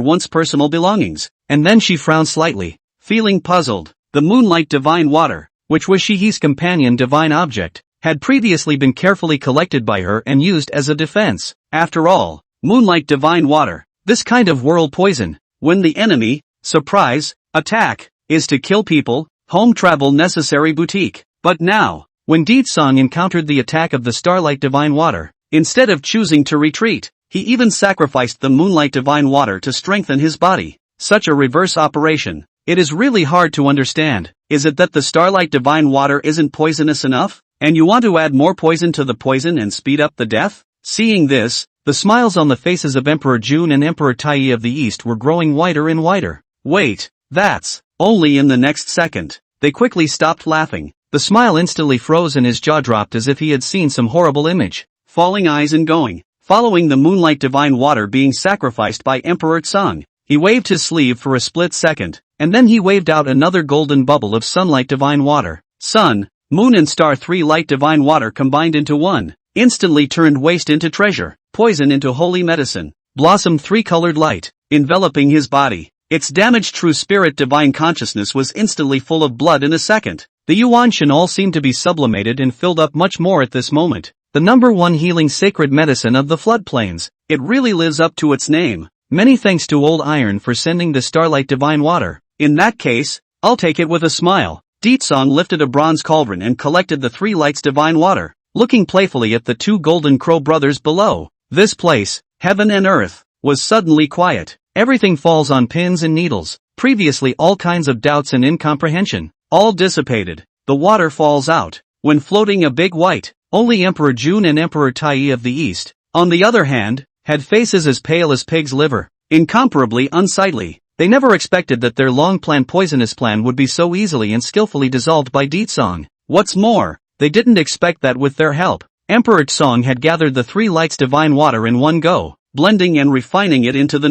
once personal belongings, and then she frowned slightly, feeling puzzled. The moonlight divine water, which was Shihi's companion divine object, had previously been carefully collected by her and used as a defense. After all, moonlight divine water, this kind of world poison, when the enemy, surprise, attack, is to kill people, home travel necessary boutique. But now, when Deetsong encountered the attack of the starlight divine water, instead of choosing to retreat, he even sacrificed the moonlight divine water to strengthen his body. Such a reverse operation. It is really hard to understand. Is it that the starlight divine water isn't poisonous enough, and you want to add more poison to the poison and speed up the death? Seeing this, the smiles on the faces of Emperor Jun and Emperor Tai of the East were growing wider and wider. Wait, that's only in the next second. They quickly stopped laughing. The smile instantly froze and his jaw dropped as if he had seen some horrible image. Falling eyes and going, following the moonlight divine water being sacrificed by Emperor Tsang. He waved his sleeve for a split second, and then he waved out another golden bubble of sunlight divine water. Sun, moon and star, three light divine water combined into one, instantly turned waste into treasure, poison into holy medicine, blossom three-colored light, enveloping his body. Its damaged true spirit divine consciousness was instantly full of blood in a second. The Yuanshan all seemed to be sublimated and filled up much more at this moment. The number one healing sacred medicine of the floodplains. It really lives up to its name. Many thanks to Old Iron for sending the starlight divine water. In that case, I'll take it with a smile. Deetsong lifted a bronze cauldron and collected the three lights divine water, looking playfully at the two golden crow brothers below. This place, heaven and earth, was suddenly quiet. Everything falls on pins and needles. Previously all kinds of doubts and incomprehension, all dissipated. The water falls out, when floating a big white. Only Emperor Jun and Emperor Tai of the East, on the other hand, had faces as pale as pig's liver, incomparably unsightly. They never expected that their long-planned poisonous plan would be so easily and skillfully dissolved by Deetsong. What's more, they didn't expect that with their help, Emperor Tsong had gathered the three lights divine water in one go, blending and refining it into the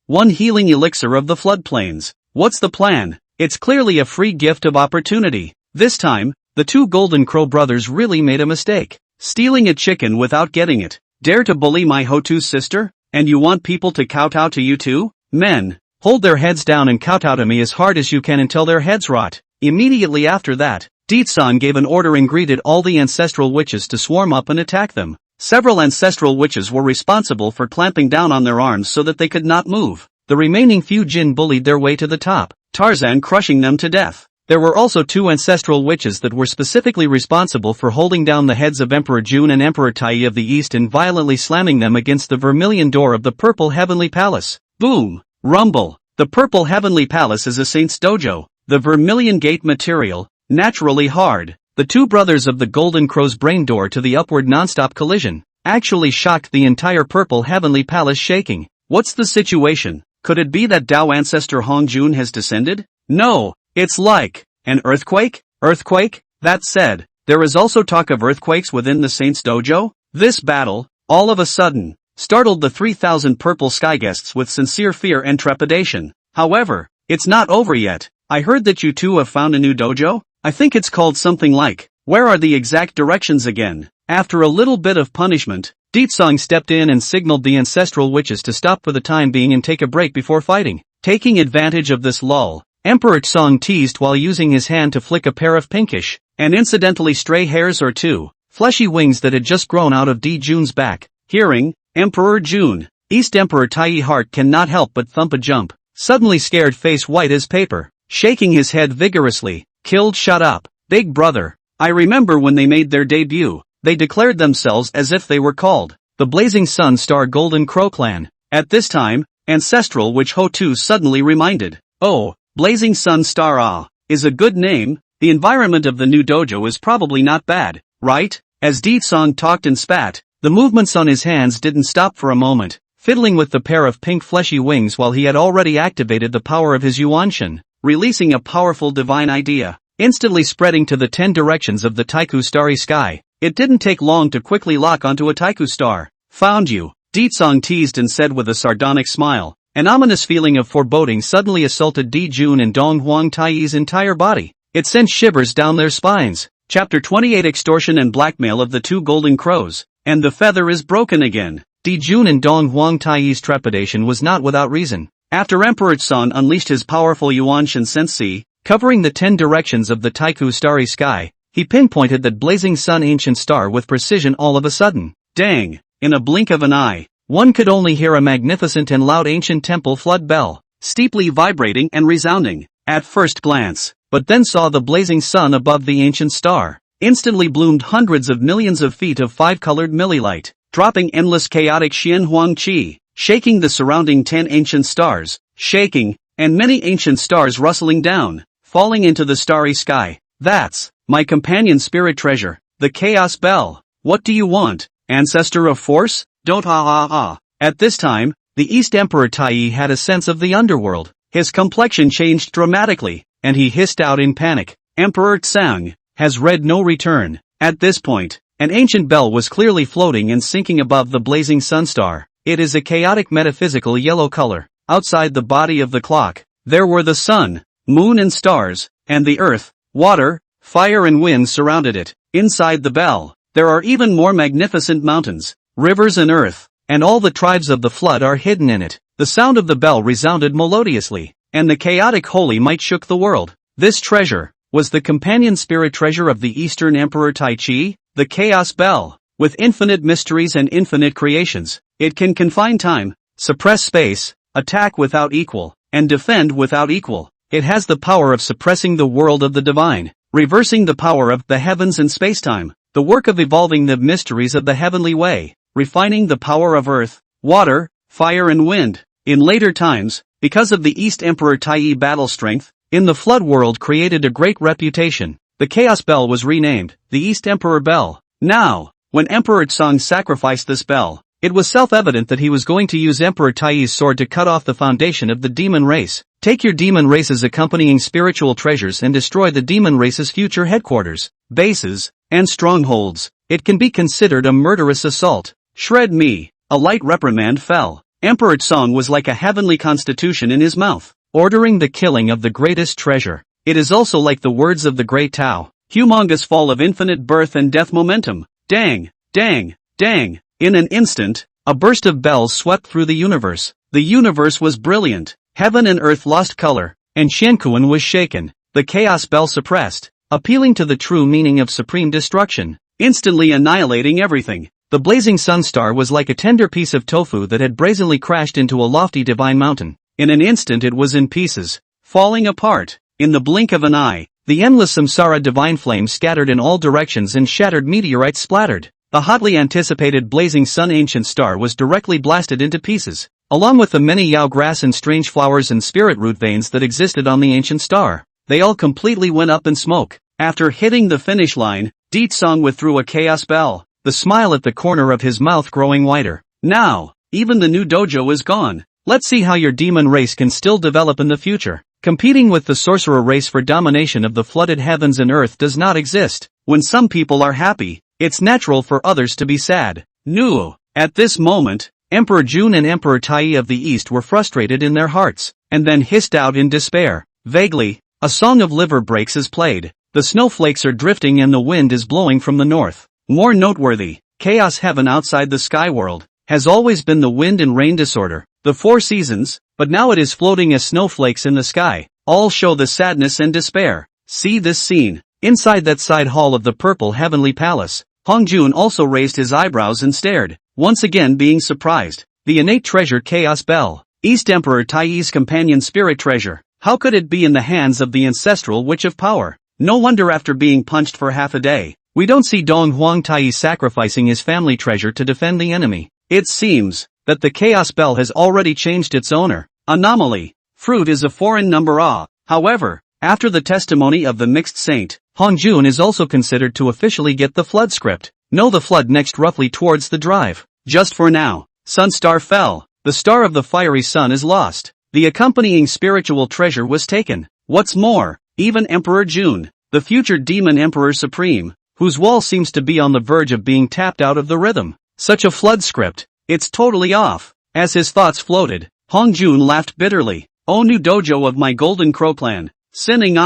one healing elixir of the floodplains. What's the plan? It's clearly a free gift of opportunity. This time, the two Golden Crow brothers really made a mistake. Stealing a chicken without getting it. Dare to bully my Hotu's sister? And you want people to kowtow to you too? Men, hold their heads down and kowtow to me as hard as you can until their heads rot. Immediately after that, Deetsong gave an order and greeted all the ancestral witches to swarm up and attack them. Several ancestral witches were responsible for clamping down on their arms so that they could not move. The remaining few jinn bullied their way to the top, Tarzan crushing them to death. There were also two ancestral witches that were specifically responsible for holding down the heads of Emperor Jun and Emperor Tai of the East and violently slamming them against the vermilion door of the Purple Heavenly Palace. Boom! Rumble! The Purple Heavenly Palace is a saint's dojo. The vermilion gate material, naturally hard. The two brothers of the Golden Crow's brain door to the upward non-stop collision, actually shocked the entire Purple Heavenly Palace shaking. What's the situation? Could it be that Tao ancestor Hong Jun has descended? No! It's like an earthquake? Earthquake? That said, there is also talk of earthquakes within the Saint's dojo? This battle, all of a sudden, startled the 3,000 purple sky guests with sincere fear and trepidation. However, it's not over yet. I heard that you two have found a new dojo? I think it's called something like, where are the exact directions again? After a little bit of punishment, Deetsong stepped in and signaled the ancestral witches to stop for the time being and take a break before fighting. Taking advantage of this lull, Emperor Tsong teased while using his hand to flick a pair of pinkish, and incidentally stray hairs or two, fleshy wings that had just grown out of D. Jun's back. Hearing, Emperor Jun, East Emperor Tai heart cannot help but thump a jump, suddenly scared face white as paper, shaking his head vigorously. Killed shut up, big brother. I remember when they made their debut, they declared themselves as if they were called the Blazing Sun Star Golden Crow Clan. At this time, ancestral witch Hotu suddenly reminded, oh, Blazing Sun Star is a good name. The environment of the new dojo is probably not bad, right? As Deetsong talked and spat, the movements on his hands didn't stop for a moment, fiddling with the pair of pink fleshy wings while he had already activated the power of his Yuanshan, releasing a powerful divine idea. instantly spreading to the 10 directions of the Taiku starry sky. It didn't take long to quickly lock onto a Taiku star. Found you, Ditsong teased and said with a sardonic smile. An ominous feeling of foreboding suddenly assaulted Di Jun and Dong Huang Taiyi's entire body. It sent shivers down their spines. Chapter 28 Extortion and Blackmail of the Two Golden Crows. And the feather is broken again. Di Jun and Dong Huang Taiyi's trepidation was not without reason. After Emperor Tsan unleashed his powerful Yuan Shen Sensi, covering the 10 directions of the Taiku starry sky, he pinpointed that blazing sun ancient star with precision all of a sudden. Dang! In a blink of an eye, one could only hear a magnificent and loud ancient temple flood bell, steeply vibrating and resounding, at first glance, but then saw the blazing sun above the ancient star. Instantly bloomed hundreds of millions of feet of five-colored millilight, dropping endless chaotic Xian Huang Qi, shaking the surrounding 10 ancient stars, shaking, and many ancient stars rustling down, falling into the starry sky. That's my companion spirit treasure, the Chaos Bell. What do you want, ancestor of force? Don't At this time, the East Emperor Taiyi had a sense of the underworld. His complexion changed dramatically, and he hissed out in panic. Emperor Tsang has read no return. At this point, an ancient bell was clearly floating and sinking above the blazing sunstar. It is a chaotic metaphysical yellow color. Outside the body of the clock, there were the sun, moon and stars, and the earth, water, fire and wind surrounded it. Inside the bell, there are even more magnificent mountains, rivers and earth, and all the tribes of the flood are hidden in it. The sound of the bell resounded melodiously, and the chaotic holy might shook the world. This treasure was the companion spirit treasure of the Eastern Emperor Tai Chi, the Chaos Bell. With infinite mysteries and infinite creations, it can confine time, suppress space, attack without equal, and defend without equal. It has the power of suppressing the world of the divine, reversing the power of the heavens and spacetime, the work of evolving the mysteries of the heavenly way, refining the power of earth, water, fire and wind. In later times, because of the East Emperor Taiyi battle strength, in the flood world created a great reputation. The Chaos Bell was renamed the East Emperor Bell. Now, when Emperor Tsang sacrificed this bell, it was self-evident that he was going to use Emperor Taiyi's sword to cut off the foundation of the demon race. Take your demon race's accompanying spiritual treasures and destroy the demon race's future headquarters, bases, and strongholds. It can be considered a murderous assault. Shred me. A light reprimand fell. Emperor Tsang was like a heavenly constitution in his mouth, ordering the killing of the greatest treasure. It is also like the words of the great Tao, humongous fall of infinite birth and death momentum. Dang, dang, dang. In an instant, a burst of bells swept through the universe. The universe was brilliant. Heaven and earth lost color, and Shenkuan was shaken. The chaos bell suppressed, appealing to the true meaning of supreme destruction, instantly annihilating everything. The blazing sun star was like a tender piece of tofu that had brazenly crashed into a lofty divine mountain. In an instant it was in pieces, falling apart. In the blink of an eye, the endless samsara divine flames scattered in all directions and shattered meteorites splattered. The hotly anticipated blazing sun ancient star was directly blasted into pieces, along with the many yao grass and strange flowers and spirit root veins that existed on the ancient star. They all completely went up in smoke. After hitting the finish line, Ditsong withdrew a chaos bell, the smile at the corner of his mouth growing wider. Now, even the new dojo is gone. Let's see how your demon race can still develop in the future. Competing with the sorcerer race for domination of the flooded heavens and earth does not exist. When some people are happy, it's natural for others to be sad. No. At this moment, Emperor Jun and Emperor Taiyi of the East were frustrated in their hearts, and then hissed out in despair. Vaguely, a song of liver breaks is played. The snowflakes are drifting and the wind is blowing from the north. More noteworthy, chaos heaven outside the sky world has always been the wind and rain disorder, the four seasons, but now it is floating as snowflakes in the sky. All show the sadness and despair. See this scene. Inside that side hall of the purple heavenly palace, Hong Jun also raised his eyebrows and stared, once again being surprised. The innate treasure Chaos Bell, East Emperor Taiyi's companion spirit treasure. How could it be in the hands of the ancestral witch of power? No wonder after being punched for half a day, we don't see Dong Huang Taiyi sacrificing his family treasure to defend the enemy. It seems that the Chaos Bell has already changed its owner. Anomaly. Fruit is a foreign number. However, after the testimony of the mixed saint, Hong Jun is also considered to officially get the flood script. Know the flood next roughly towards the drive. Just for now, sun star fell. The star of the fiery sun is lost. The accompanying spiritual treasure was taken. What's more, even Emperor Jun, the future demon emperor supreme, whose wall seems to be on the verge of being tapped out of the rhythm. Such a flood script, it's totally off. As his thoughts floated, Hongjun laughed bitterly. Oh, new dojo of my Golden Crow clan. Sinning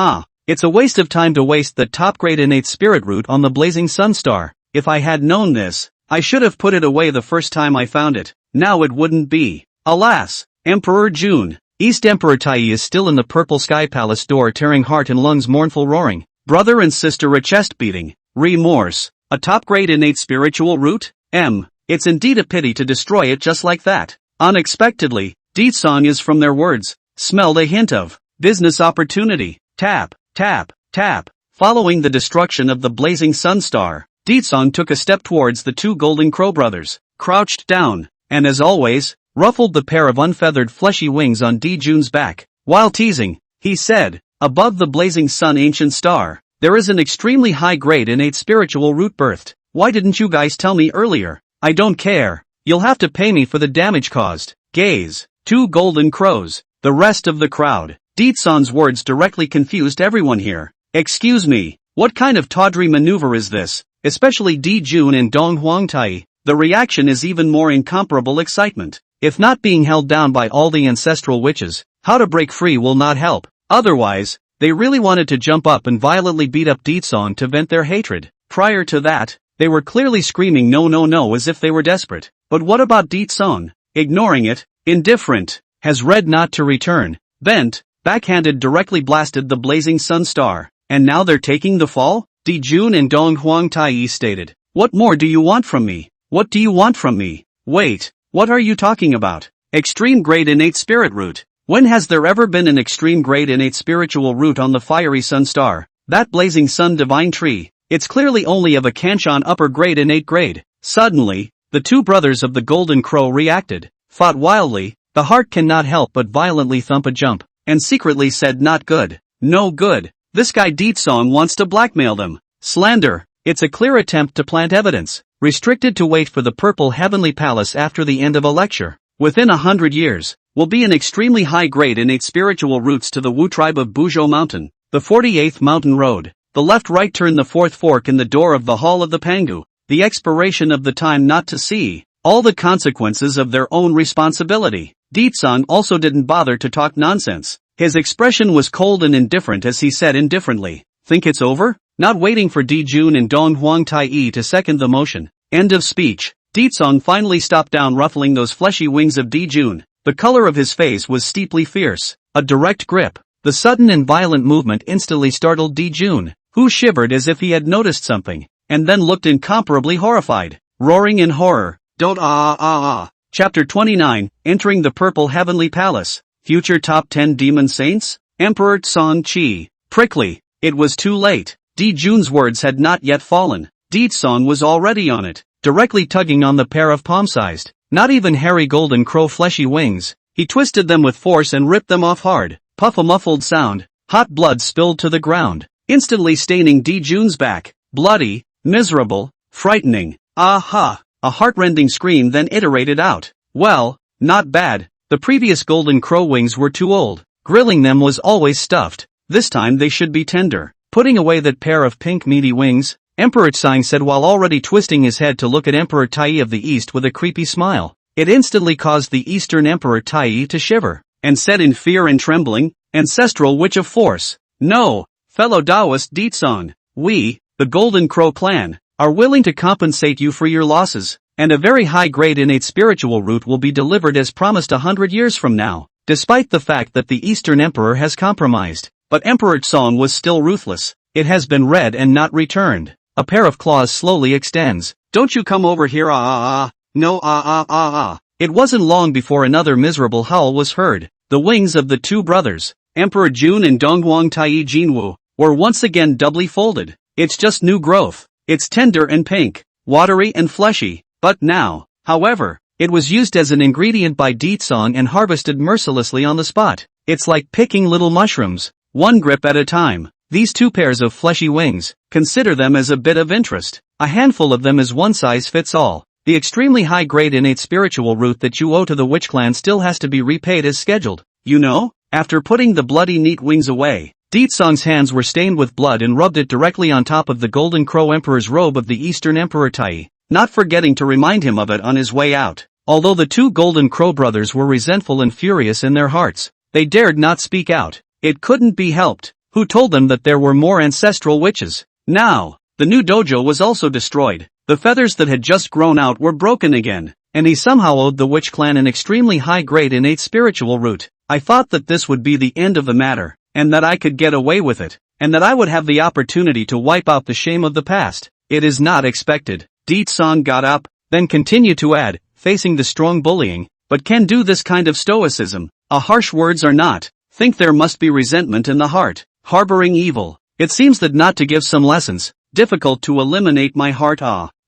it's a waste of time to waste the top grade innate spirit root on the blazing sun star. If I had known this, I should have put it away the first time I found it. Now it wouldn't be. Alas, Emperor June. East Emperor Tai is still in the purple sky palace door, tearing heart and lungs, mournful roaring. Brother and sister, a chest beating. Remorse. A top grade innate spiritual root? It's indeed a pity to destroy it just like that. Unexpectedly, Deetsong is from their words. Smelled a hint of business opportunity. Tap, tap, tap. Following the destruction of the blazing sun star, Deetsong took a step towards the two Golden Crow brothers, crouched down, and as always, ruffled the pair of unfeathered fleshy wings on June's back. While teasing, he said, above the blazing sun ancient star, there is an extremely high-grade innate spiritual root birthed. Why didn't you guys tell me earlier? I don't care. You'll have to pay me for the damage caused. Gaze. Two Golden Crows. The rest of the crowd. Deetsong's words directly confused everyone here. Excuse me, what kind of tawdry maneuver is this? Especially June and Dong Huangtai. The reaction is even more incomparable excitement. If not being held down by all the ancestral witches, how to break free will not help. Otherwise, they really wanted to jump up and violently beat up Deetsong to vent their hatred. Prior to that, they were clearly screaming no no no as if they were desperate. But what about Deetsong? Ignoring it, indifferent, has read not to return, bent, backhanded directly blasted the blazing sun star. And now they're taking the fall? June and Dong Huangtai stated. What more do you want from me? What do you want from me? Wait, what are you talking about? Extreme grade innate spirit root. When has there ever been an extreme grade innate spiritual root on the fiery sun star? That blazing sun divine tree. It's clearly only of a Kanchan upper grade innate grade. Suddenly, the two brothers of the Golden Crow reacted, fought wildly, the heart cannot help but violently thump a jump, and secretly said not good, no good. This guy Deetsong wants to blackmail them. Slander. It's a clear attempt to plant evidence. Restricted to wait for the purple heavenly palace after the end of a lecture. Within 100 years, will be an extremely high grade innate spiritual roots to the Wu tribe of Buzhou Mountain, the 48th Mountain Road. The left-right turn, the fourth fork in the door of the Hall of the Pangu. The expiration of the time not to see. All the consequences of their own responsibility. Deetsong also didn't bother to talk nonsense. His expression was cold and indifferent as he said indifferently, think it's over? Not waiting for June and Dong Huangtai to second the motion. End of speech. Deetsong finally stopped down, ruffling those fleshy wings of June. The color of his face was steeply fierce. A direct grip. The sudden and violent movement instantly startled June, who shivered as if he had noticed something, and then looked incomparably horrified. Roaring in horror. Don't Chapter 29, Entering the Purple Heavenly Palace. Future Top 10 Demon Saints? Emperor Tsong Chi. Prickly. It was too late. June's words had not yet fallen. Deetsong was already on it, directly tugging on the pair of palm-sized, not even hairy Golden Crow fleshy wings. He twisted them with force and ripped them off hard. Puff, a muffled sound. Hot blood spilled to the ground, instantly staining June's back. Bloody, miserable, frightening. Aha! A heart-rending scream then iterated out. Well, not bad. The previous Golden Crow wings were too old. Grilling them was always stuffed. This time they should be tender. Putting away that pair of pink meaty wings, Emperor Tsang said while already twisting his head to look at Emperor Tai of the East with a creepy smile. It instantly caused the Eastern Emperor Tai to shiver, and said in fear and trembling, Ancestral Witch of Force. No, fellow Taoist Deetsong, we, the Golden Crow clan, are willing to compensate you for your losses, and a very high-grade innate spiritual root will be delivered as promised 100 years from now, despite the fact that the Eastern Emperor has compromised. But Emperor Tsong was still ruthless. It has been read and not returned. A pair of claws slowly extends. Don't you come over here No It wasn't long before another miserable howl was heard. The wings of the two brothers, Emperor June and Donghuang Tai Jinwu, were once again doubly folded. It's just new growth. It's tender and pink, watery and fleshy. But now, however, it was used as an ingredient by Deetsong and harvested mercilessly on the spot. It's like picking little mushrooms, one grip at a time. These two pairs of fleshy wings, consider them as a bit of interest. A handful of them is one size fits all. The extremely high-grade innate spiritual root that you owe to the Witch Clan still has to be repaid as scheduled. You know? After putting the bloody neat wings away, Song's hands were stained with blood and rubbed it directly on top of the Golden Crow Emperor's robe of the Eastern Emperor Tai, not forgetting to remind him of it on his way out. Although the two Golden Crow brothers were resentful and furious in their hearts, they dared not speak out. It couldn't be helped. Who told them that there were more ancestral witches? Now, the new dojo was also destroyed. The feathers that had just grown out were broken again, and he somehow owed the witch clan an extremely high-grade innate spiritual root. I thought that this would be the end of the matter, and that I could get away with it, and that I would have the opportunity to wipe out the shame of the past. It is not expected. Song got up, then continued to add, facing the strong bullying, but can do this kind of stoicism. Harsh words are not. Think there must be resentment in the heart, harboring evil. It seems that not to give some lessons, difficult to eliminate my heart.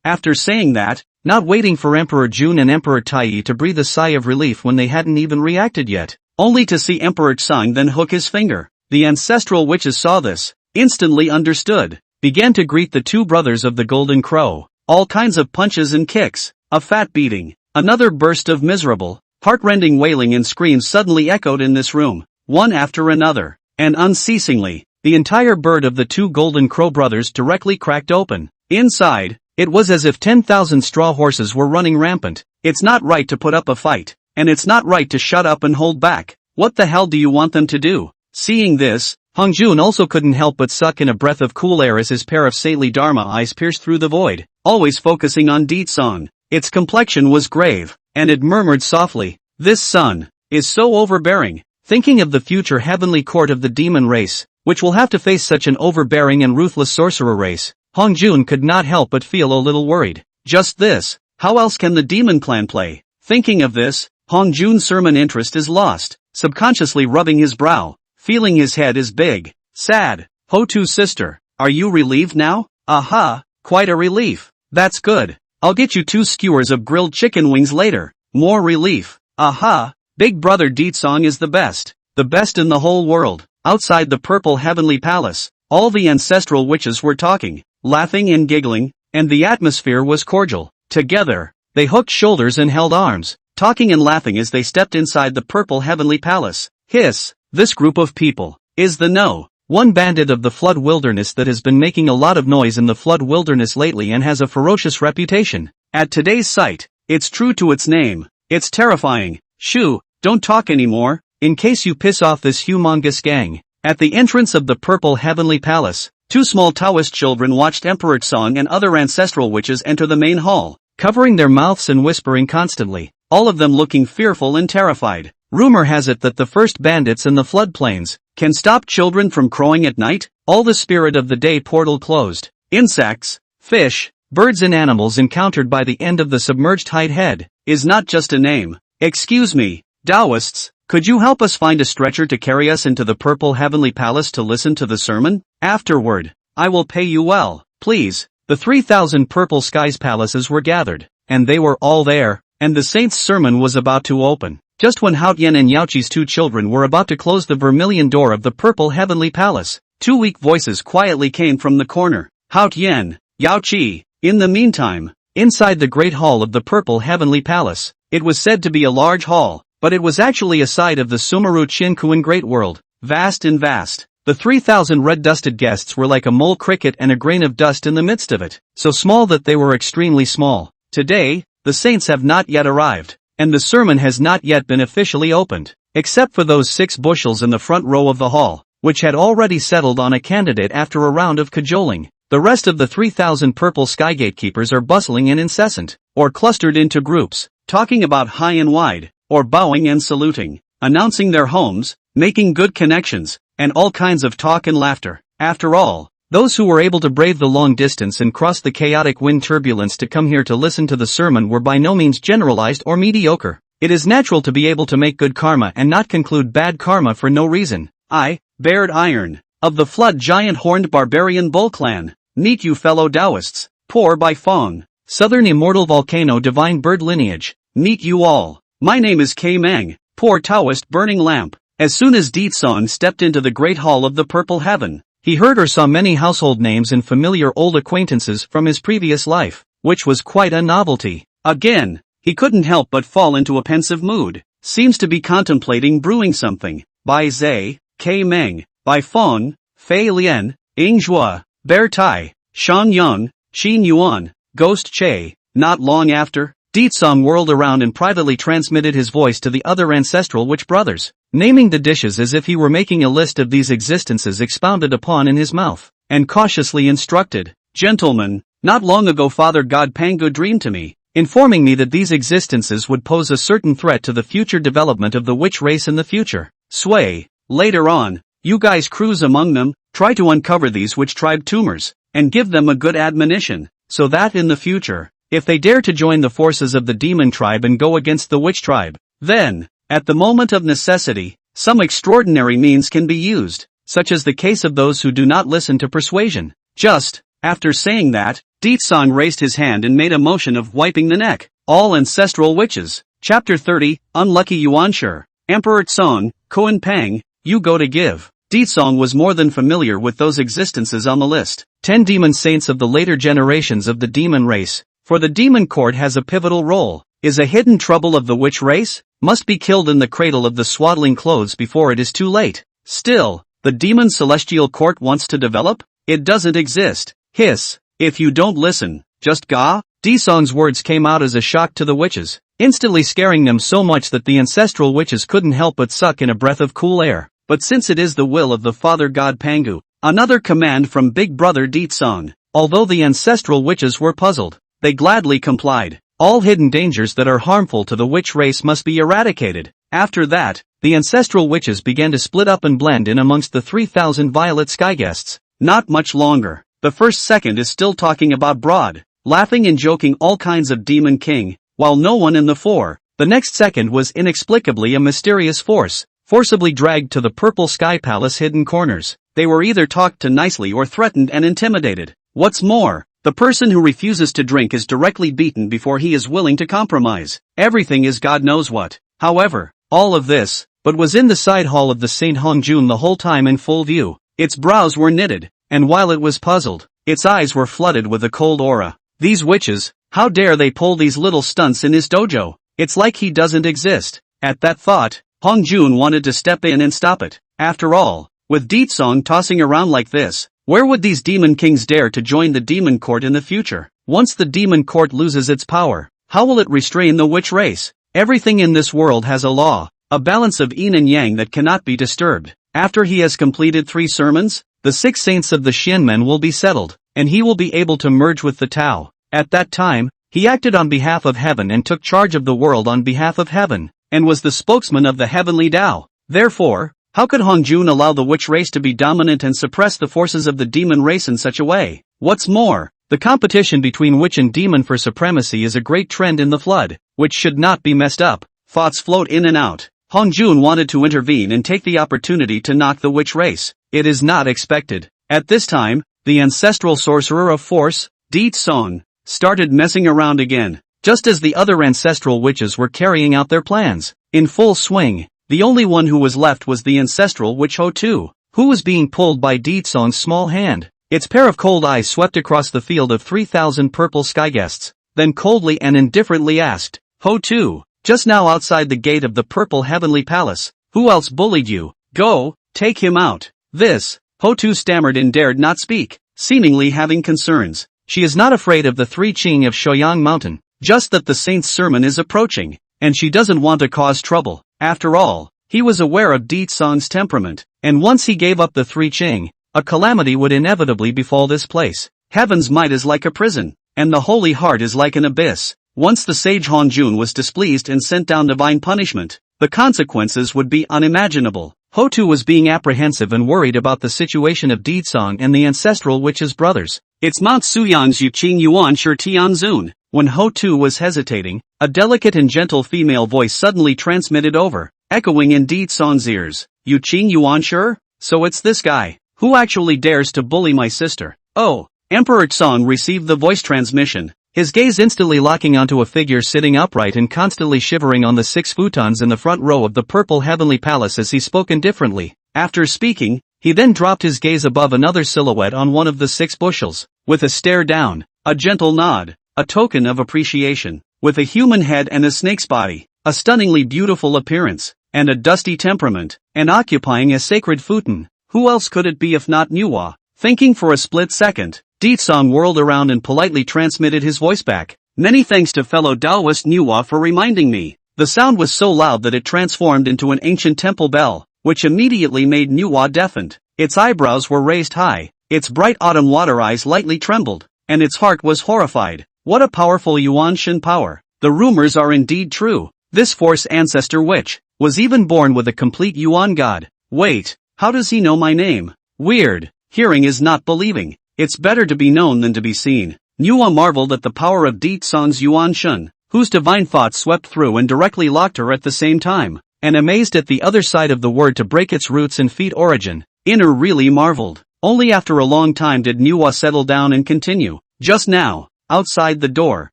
After saying that, not waiting for Emperor Jun and Emperor Tai to breathe a sigh of relief when they hadn't even reacted yet, only to see Emperor Tsang then hook his finger. The ancestral witches saw this, instantly understood, began to greet the two brothers of the Golden Crow. All kinds of punches and kicks, a fat beating, another burst of miserable, heart-rending wailing and screams suddenly echoed in this room, one after another, and unceasingly. The entire bird of the two Golden Crow brothers directly cracked open. Inside, it was as if 10,000 straw horses were running rampant. It's not right to put up a fight, and it's not right to shut up and hold back. What the hell do you want them to do? Seeing this, Hongjun also couldn't help but suck in a breath of cool air as his pair of saintly Dharma eyes pierced through the void, always focusing on Song. Its complexion was grave, and it murmured softly, "This son is so overbearing." Thinking of the future heavenly court of the demon race, which will have to face such an overbearing and ruthless sorcerer race, Hongjun could not help but feel a little worried. Just this, how else can the demon clan play? Thinking of this, Hongjun's sermon interest is lost, subconsciously rubbing his brow, feeling his head is big, sad. Ho-Tu sister, are you relieved now? Aha, quite a relief. That's good. I'll get you 2 skewers of grilled chicken wings later. More relief. Aha, big brother Song is the best in the whole world. Outside the purple heavenly palace, all the ancestral witches were talking, laughing and giggling, and the atmosphere was cordial. Together, they hooked shoulders and held arms, talking and laughing as they stepped inside the purple heavenly palace. Hiss, this group of people is the one bandit of the Flood Wilderness that has been making a lot of noise in the Flood Wilderness lately and has a ferocious reputation. At today's sight, it's true to its name. It's terrifying. Shoo, don't talk anymore, in case you piss off this humongous gang. At the entrance of the purple heavenly palace, 2 small Taoist children watched Emperor Tsang and other ancestral witches enter the main hall, covering their mouths and whispering constantly, all of them looking fearful and terrified. Rumor has it that the first bandits in the floodplains can stop children from crowing at night. All the spirit of the day portal closed. Insects, fish, birds and animals encountered by the end of the submerged hide head is not just a name. Excuse me, Taoists, could you help us find a stretcher to carry us into the purple heavenly palace to listen to the sermon? Afterward, I will pay you well, please. The 3,000 purple skies palaces were gathered, and they were all there, and the saint's sermon was about to open. Just when Hao Tian and Yao Qi's 2 children were about to close the vermilion door of the purple heavenly palace, 2 weak voices quietly came from the corner. Hao Tian, Yao Qi. In the meantime, inside the great hall of the purple heavenly palace, it was said to be a large hall, but it was actually a side of the Sumeru Chinkuan Great World, vast and vast. The 3,000 red-dusted guests were like a mole cricket and a grain of dust in the midst of it, so small that they were extremely small. Today, the saints have not yet arrived, and the sermon has not yet been officially opened, except for those 6 bushels in the front row of the hall, which had already settled on a candidate after a round of cajoling. The rest of the 3,000 purple sky gatekeepers are bustling and incessant, or clustered into groups, talking about high and wide, or bowing and saluting, announcing their homes, making good connections, and all kinds of talk and laughter. After all, those who were able to brave the long distance and cross the chaotic wind turbulence to come here to listen to the sermon were by no means generalized or mediocre. It is natural to be able to make good karma and not conclude bad karma for no reason. I, Baird Iron, of the Flood Giant Horned Barbarian Bull Clan, meet you fellow Taoists. Pour by Fong, Southern Immortal Volcano Divine Bird Lineage, meet you all. My name is K Meng, poor Taoist Burning Lamp. As soon as Song stepped into the great hall of the purple heaven, he heard or saw many household names and familiar old acquaintances from his previous life, which was quite a novelty. Again, he couldn't help but fall into a pensive mood. Seems to be contemplating brewing something. By Zay, K Meng, Bai Feng, Fei Lian, Ying Zhua, Bear Tai, Shang Yang, Xin Yuan, Ghost Che. Not long after, Ditsong whirled around and privately transmitted his voice to the other ancestral witch brothers, naming the dishes as if he were making a list of these existences expounded upon in his mouth, and cautiously instructed, "Gentlemen, not long ago Father God Pangu dreamed to me, informing me that these existences would pose a certain threat to the future development of the witch race in the future. Sway, later on, you guys cruise among them, try to uncover these witch tribe tumors, and give them a good admonition, so that in the future, if they dare to join the forces of the demon tribe and go against the witch tribe, then, at the moment of necessity, some extraordinary means can be used, such as the case of those who do not listen to persuasion." Just after saying that, Ditsong raised his hand and made a motion of wiping the neck. All ancestral witches. Chapter 30, Unlucky Yuanshi, Emperor Tsong, Koan Pang, you go to give. Ditsong was more than familiar with those existences on the list. 10 demon saints of the later generations of the demon race. For the demon court has a pivotal role. Is a hidden trouble of the witch race? Must be killed in the cradle of the swaddling clothes before it is too late. Still, the demon celestial court wants to develop? It doesn't exist. Hiss. If you don't listen, just ga? Ditsong's words came out as a shock to the witches, instantly scaring them so much that the ancestral witches couldn't help but suck in a breath of cool air. But since it is the will of the Father God Pangu, another command from Big Brother Ditsong, although the ancestral witches were puzzled, they gladly complied. All hidden dangers that are harmful to the witch race must be eradicated. After that, the ancestral witches began to split up and blend in amongst the 3,000 violet sky guests. Not much longer. The first second is still talking about Broad, laughing and joking all kinds of demon king, while no one in the the next second was inexplicably a mysterious force, forcibly dragged to the purple sky palace hidden corners. They were either talked to nicely or threatened and intimidated. What's more, the person who refuses to drink is directly beaten before he is willing to compromise. Everything is God knows what. However, all of this, but was in the side hall of the St. Hongjun the whole time in full view. Its brows were knitted, and while it was puzzled, its eyes were flooded with a cold aura. These witches, how dare they pull these little stunts in his dojo? It's like he doesn't exist. At that thought, Hongjun wanted to step in and stop it. After all, with Ditsong tossing around like this, where would these demon kings dare to join the demon court in the future? Once the demon court loses its power, how will it restrain the witch race? Everything in this world has a law, a balance of yin and yang that cannot be disturbed. After he has completed 3 sermons, the 6 saints of the Xianmen will be settled, and he will be able to merge with the Tao. At that time, he acted on behalf of heaven and took charge of the world on behalf of heaven, and was the spokesman of the heavenly Tao. Therefore, how could Hongjun allow the witch race to be dominant and suppress the forces of the demon race in such a way? What's more, the competition between witch and demon for supremacy is a great trend in the flood, which should not be messed up. Thoughts float in and out. Hongjun wanted to intervene and take the opportunity to knock the witch race. It is not expected. At this time, the ancestral sorcerer of force, Ditsong, started messing around again. Just as the other ancestral witches were carrying out their plans, in full swing, the only one who was left was the ancestral witch Ho-Tu, who was being pulled by Ditsong's small hand. Its pair of cold eyes swept across the field of 3,000 purple sky guests, then coldly and indifferently asked, Ho-Tu, just now outside the gate of the purple heavenly palace, who else bullied you? Go, take him out. This, Ho-Tu stammered and dared not speak, seemingly having concerns. She is not afraid of the 3 Qing of Shoyang Mountain, just that the saint's sermon is approaching, and she doesn't want to cause trouble. After all, he was aware of Ditsong's temperament, and once he gave up the 3 Qing, a calamity would inevitably befall this place. Heaven's might is like a prison, and the holy heart is like an abyss. Once the sage Hongjun was displeased and sent down divine punishment, the consequences would be unimaginable. Ho-Tu was being apprehensive and worried about the situation of Ditsong and the ancestral witches' brothers. It's Mount Suyang's Yuqing Yuan Shi Tianzun. When Ho-Tu was hesitating, a delicate and gentle female voice suddenly transmitted over, echoing in Ditsong's ears. Yuqing Yuan Shi? So it's this guy. Who actually dares to bully my sister? Oh, Emperor Tsong received the voice transmission, his gaze instantly locking onto a figure sitting upright and constantly shivering on the 6 futons in the front row of the purple heavenly palace as he spoke indifferently. After speaking, he then dropped his gaze above another silhouette on one of the 6 bushels, with a stare down, a gentle nod, a token of appreciation, with a human head and a snake's body, a stunningly beautiful appearance, and a dusty temperament, and occupying a sacred futon. Who else could it be if not manhwa? Thinking for a split second, Deetsong whirled around and politely transmitted his voice back. Many thanks to fellow Taoist manhwa for reminding me. The sound was so loud that it transformed into an ancient temple bell, which immediately made manhwa deafened. Its eyebrows were raised high, its bright autumn water eyes lightly trembled, and its heart was horrified. What a powerful Yuan Shen power. The rumors are indeed true. This force ancestor witch was even born with a complete Yuan god. Wait, how does he know my name? Weird. Hearing is not believing. It's better to be known than to be seen. Manhwa marveled at the power of Deetsong's Yuan Shen, whose divine thoughts swept through and directly locked her at the same time, and amazed at the other side of the word to break its roots and feet origin. Inner really marveled. Only after a long time did manhwa settle down and continue. Just now, outside the door,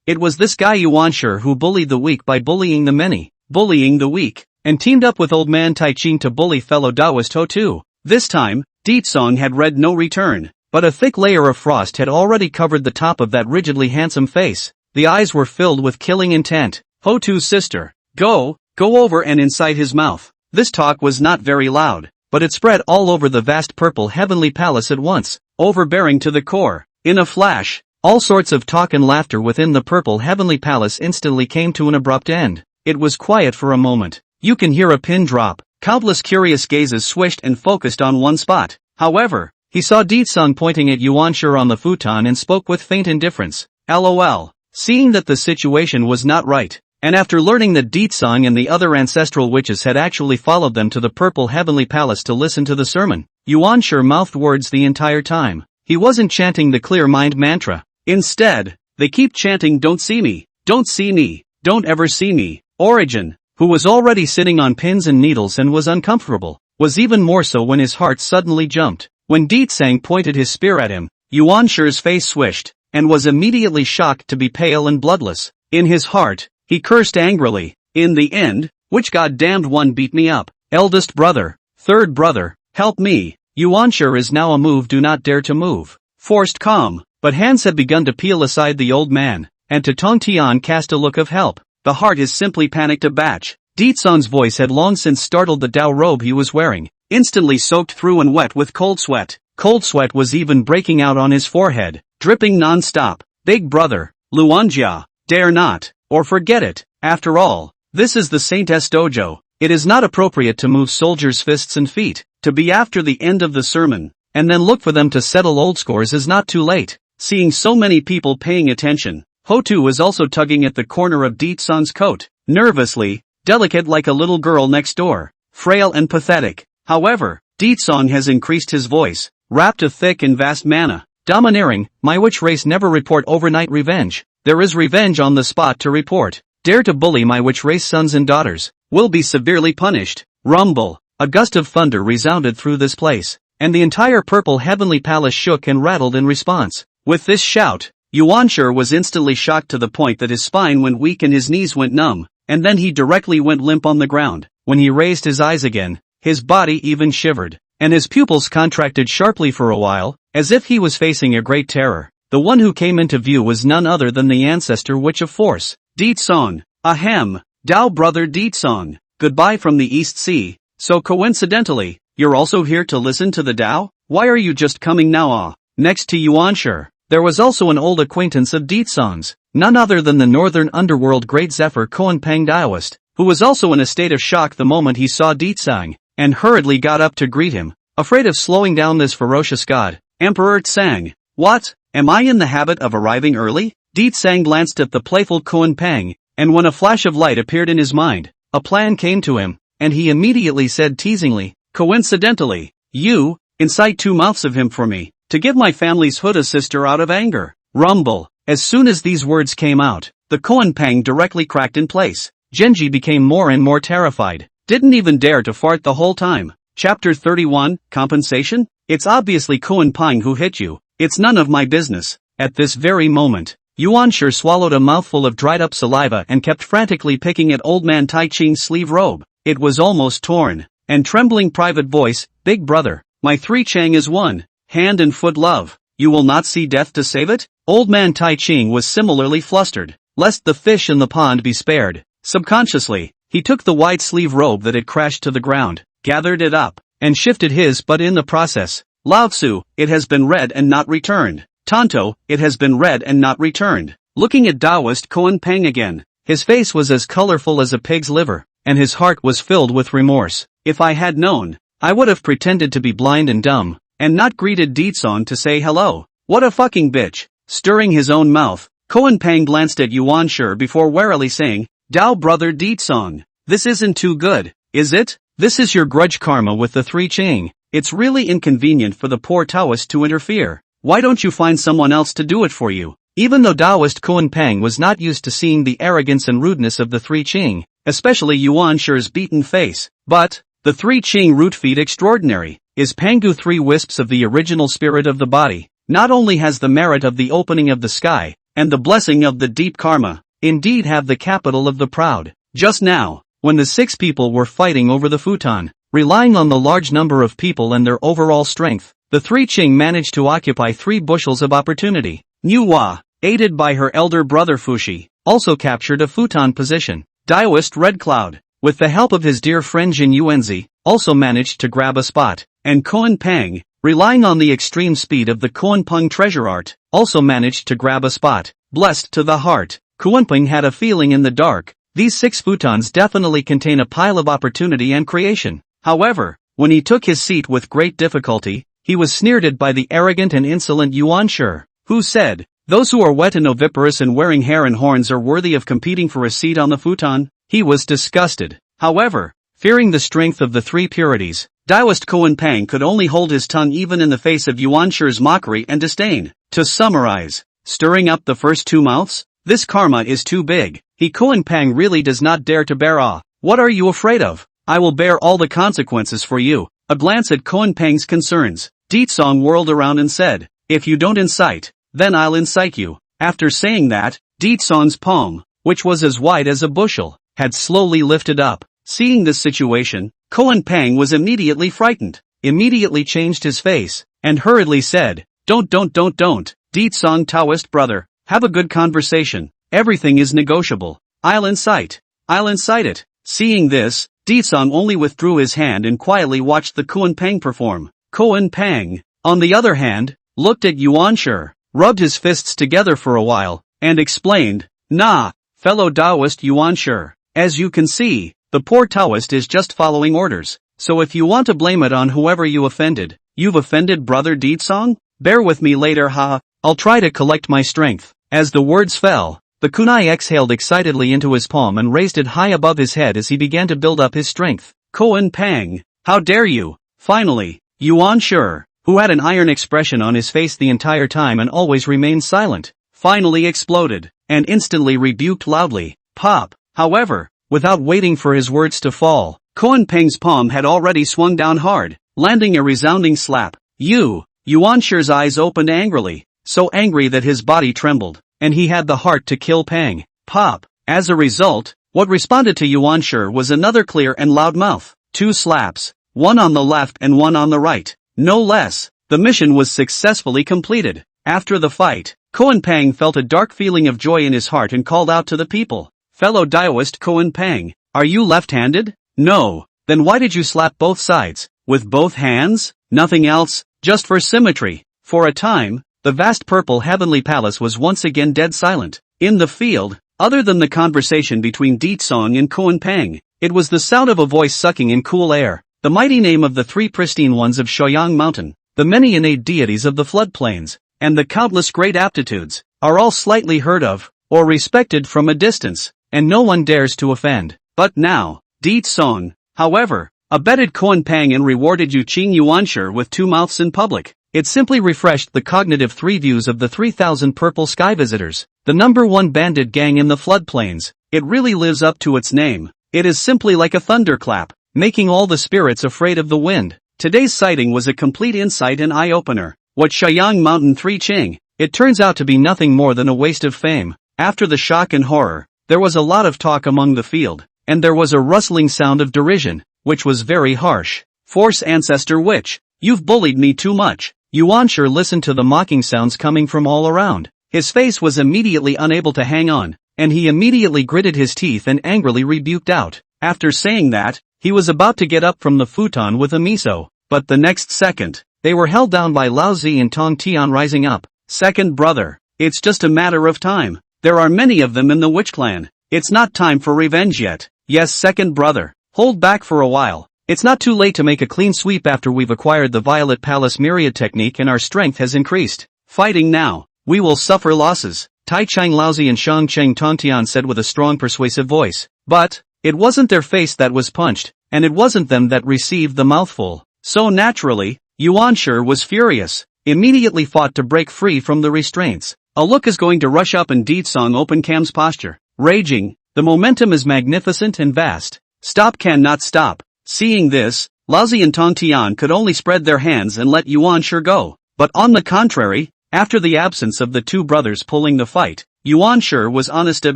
it was this guy Yuanshi who bullied the weak by bullying the many, bullying the weak, and teamed up with old man Taiching to bully fellow Taoist Ho too. This time, Deetsong had read no return, but a thick layer of frost had already covered the top of that rigidly handsome face. The eyes were filled with killing intent. Ho Tu's sister, go over and inside his mouth. This talk was not very loud, but it spread all over the vast purple heavenly palace at once, overbearing to the core. In a flash, all sorts of talk and laughter within the purple heavenly palace instantly came to an abrupt end. It was quiet for a moment. You can hear a pin drop. Countless curious gazes swished and focused on one spot. However, he saw Deetsong pointing at Yuanshi on the futon and spoke with faint indifference. LOL. Seeing that the situation was not right, and after learning that Deetsong and the other ancestral witches had actually followed them to the purple heavenly palace to listen to the sermon, Yuanshi mouthed words the entire time. He wasn't chanting the clear mind mantra. Instead, they keep chanting don't see me, don't see me, don't ever see me. Origin, who was already sitting on pins and needles and was uncomfortable, was even more so when his heart suddenly jumped. When Deetsong pointed his spear at him, Yuanshi's face swished, and was immediately shocked to be pale and bloodless. In his heart, he cursed angrily. In the end, which goddamned one beat me up? Eldest brother, third brother, help me. Yuanshi is now a move do not dare to move. Forced calm, but hands had begun to peel aside the old man, and to Tong Tian cast a look of help. The heart is simply panicked a batch. Deetsong's voice had long since startled the Dao robe he was wearing, instantly soaked through and wet with cold sweat. Cold sweat was even breaking out on his forehead, dripping non-stop. Big brother, Luanjia, dare not, or forget it. After all, this is the Saint's dojo. It is not appropriate to move soldiers' fists and feet. To be after the end of the sermon, and then look for them to settle old scores is not too late. Seeing so many people paying attention, Ho Tu was also tugging at the corner of Deetsong's coat, nervously, delicate like a little girl next door, frail and pathetic. However, Deetsong has increased his voice, rapped a thick and vast manner. Domineering, my witch race never report overnight revenge. There is revenge on the spot to report. Dare to bully my witch race sons and daughters, will be severely punished. Rumble. A gust of thunder resounded through this place, and the entire purple heavenly palace shook and rattled in response. With this shout, Yuanshi was instantly shocked to the point that his spine went weak and his knees went numb, and then he directly went limp on the ground. When he raised his eyes again, his body even shivered, and his pupils contracted sharply for a while, as if he was facing a great terror. The one who came into view was none other than the ancestor witch of force. Deetsong. Ahem. Dao brother Deetsong. Goodbye from the East Sea. So coincidentally, you're also here to listen to the Dao? Why are you just coming now? Next to Yuanshi, there was also an old acquaintance of Deetsong's, none other than the northern underworld great Zephyr Koanpang Daoist, who was also in a state of shock the moment he saw Deetsong, and hurriedly got up to greet him, afraid of slowing down this ferocious god. Emperor Tsang. What? Am I in the habit of arriving early? Deetsong glanced at the playful Koanpang, and when a flash of light appeared in his mind, a plan came to him, and he immediately said teasingly, coincidentally, you, incite two mouths of him for me, to give my family's Huda sister out of anger. Rumble. As soon as these words came out, the Koanpang directly cracked in place. Genji became more and more terrified. Didn't even dare to fart the whole time. Chapter 31, Compensation? It's obviously Koanpang who hit you. It's none of my business. At this very moment, Yuanshi swallowed a mouthful of dried up saliva and kept frantically picking at old man Taiching's sleeve robe. It was almost torn. And trembling private voice, big brother, my three Chang is one, hand and foot love. You will not see death to save it? Old man Taiching was similarly flustered, lest the fish in the pond be spared. Subconsciously, he took the wide sleeve robe that had crashed to the ground, gathered it up, and shifted his but in the process. Lao Tzu, it has been read and not returned. Tonto, it has been read and not returned. Looking at Taoist Koan Pang again, his face was as colorful as a pig's liver, and his heart was filled with remorse. If I had known, I would have pretended to be blind and dumb, and not greeted Deetsong to say hello. What a fucking bitch. Stirring his own mouth, Koan Pang glanced at Yuan Shi before warily saying, Dao brother Deetsong, this isn't too good, is it? This is your grudge karma with the three Ching. It's really inconvenient for the poor Taoist to interfere. Why don't you find someone else to do it for you? Even though Taoist Koan Pang was not used to seeing the arrogance and rudeness of the three Ching, especially Yuan Shi's beaten face, but, the three Ching root feet extraordinary, is Pangu three wisps of the original spirit of the body, not only has the merit of the opening of the sky, and the blessing of the deep karma, indeed have the capital of the proud. Just now, when the 6 people were fighting over the futon, relying on the large number of people and their overall strength, the three Ching managed to occupy 3 bushels of opportunity. Nuwa, aided by her elder brother Fushi, also captured a futon position. Daoist Red Cloud, with the help of his dear friend Jin Yuanzi, also managed to grab a spot, and Koan Pang, relying on the extreme speed of the Koan Peng treasure art, also managed to grab a spot. Blessed to the heart, Koan Peng had a feeling in the dark, these 6 futons definitely contain a pile of opportunity and creation. However, when he took his seat with great difficulty, he was sneered at by the arrogant and insolent Yuan Shi, who said, those who are wet and oviparous and wearing hair and horns are worthy of competing for a seat on the futon. He was disgusted. However, fearing the strength of the 3 purities, Daoist Koan Pang could only hold his tongue even in the face of Yuan Shi's mockery and disdain. To summarize, stirring up the first 2 mouths, this karma is too big. He Koan Pang really does not dare to bear. What are you afraid of? I will bear all the consequences for you. A glance at Koan Pang's concerns, Deetsong whirled around and said, if you don't incite, then I'll incite you. After saying that, Deetsong's palm, which was as wide as a bushel, had slowly lifted up. Seeing this situation, Koan Pang was immediately frightened, immediately changed his face, and hurriedly said, don't, Deetsong Taoist brother, have a good conversation, everything is negotiable, I'll incite it. Seeing this, Deetsong only withdrew his hand and quietly watched the Koan Pang perform. Koan Pang, on the other hand, looked at Yuan Shi, rubbed his fists together for a while, and explained, nah, fellow Taoist Yuan Shi, as you can see, the poor Taoist is just following orders, so if you want to blame it on whoever you offended, you've offended brother Deetsong? Bear with me later I'll try to collect my strength. As the words fell, the kunai exhaled excitedly into his palm and raised it high above his head as he began to build up his strength. Koan Pang, how dare you? Finally, Yuan Shi, who had an iron expression on his face the entire time and always remained silent, finally exploded, and instantly rebuked loudly, pop. However, without waiting for his words to fall, Koan Pang's palm had already swung down hard, landing a resounding slap. Yuan Shi's eyes opened angrily, so angry that his body trembled, and he had the heart to kill Pang. Pop. As a result, what responded to Yuan Shi was another clear and loud mouth. 2 slaps, one on the left and one on the right. No less. The mission was successfully completed. After the fight, Koan Pang felt a dark feeling of joy in his heart and called out to the people, fellow Daoist Koan Pang, are you left-handed? No. Then why did you slap both sides? With both hands? Nothing else? Just for symmetry. For a time, the vast purple heavenly palace was once again dead silent. In the field, other than the conversation between Deetsong and Koan Pang, it was the sound of a voice sucking in cool air, the mighty name of the 3 pristine ones of Shoyang Mountain, the many innate deities of the floodplains, and the countless great aptitudes, are all slightly heard of, or respected from a distance, and no one dares to offend. But now, Deetsong, however, abetted Koan Pang and rewarded Yuqing Yuan Shi with 2 mouths in public. It simply refreshed the cognitive 3 views of the 3,000 purple sky visitors, the number 1 bandit gang in the floodplains. It really lives up to its name. It is simply like a thunderclap, making all the spirits afraid of the wind. Today's sighting was a complete insight and eye-opener. What Shayang Mountain 3 Ching? It turns out to be nothing more than a waste of fame. After the shock and horror, there was a lot of talk among the field, and there was a rustling sound of derision, which was very harsh. Force ancestor witch, you've bullied me too much. Yuan Shi listened to the mocking sounds coming from all around. His face was immediately unable to hang on, and he immediately gritted his teeth and angrily rebuked out. After saying that, he was about to get up from the futon with a miso. but the next second, they were held down by Lao Zi and Tong Tian rising up. Second brother, it's just a matter of time. There are many of them in the witch clan. It's not time for revenge yet. Yes, second brother, hold back for a while. It's not too late to make a clean sweep after we've acquired the Violet Palace Myriad technique and our strength has increased. Fighting now, we will suffer losses, Tai Chang Laozi and Shang Cheng Tongtian said with a strong persuasive voice. But, it wasn't their face that was punched, and it wasn't them that received the mouthful. So naturally, Yuan Shi was furious, immediately fought to break free from the restraints. A look is going to rush up and Deed Song open Cam's posture. Raging, the momentum is magnificent and vast. Stop cannot stop. Seeing this, Laozi and Tongtian could only spread their hands and let Yuan Shi go. But on the contrary, after the absence of the two brothers pulling the fight, Yuan Shi was honest at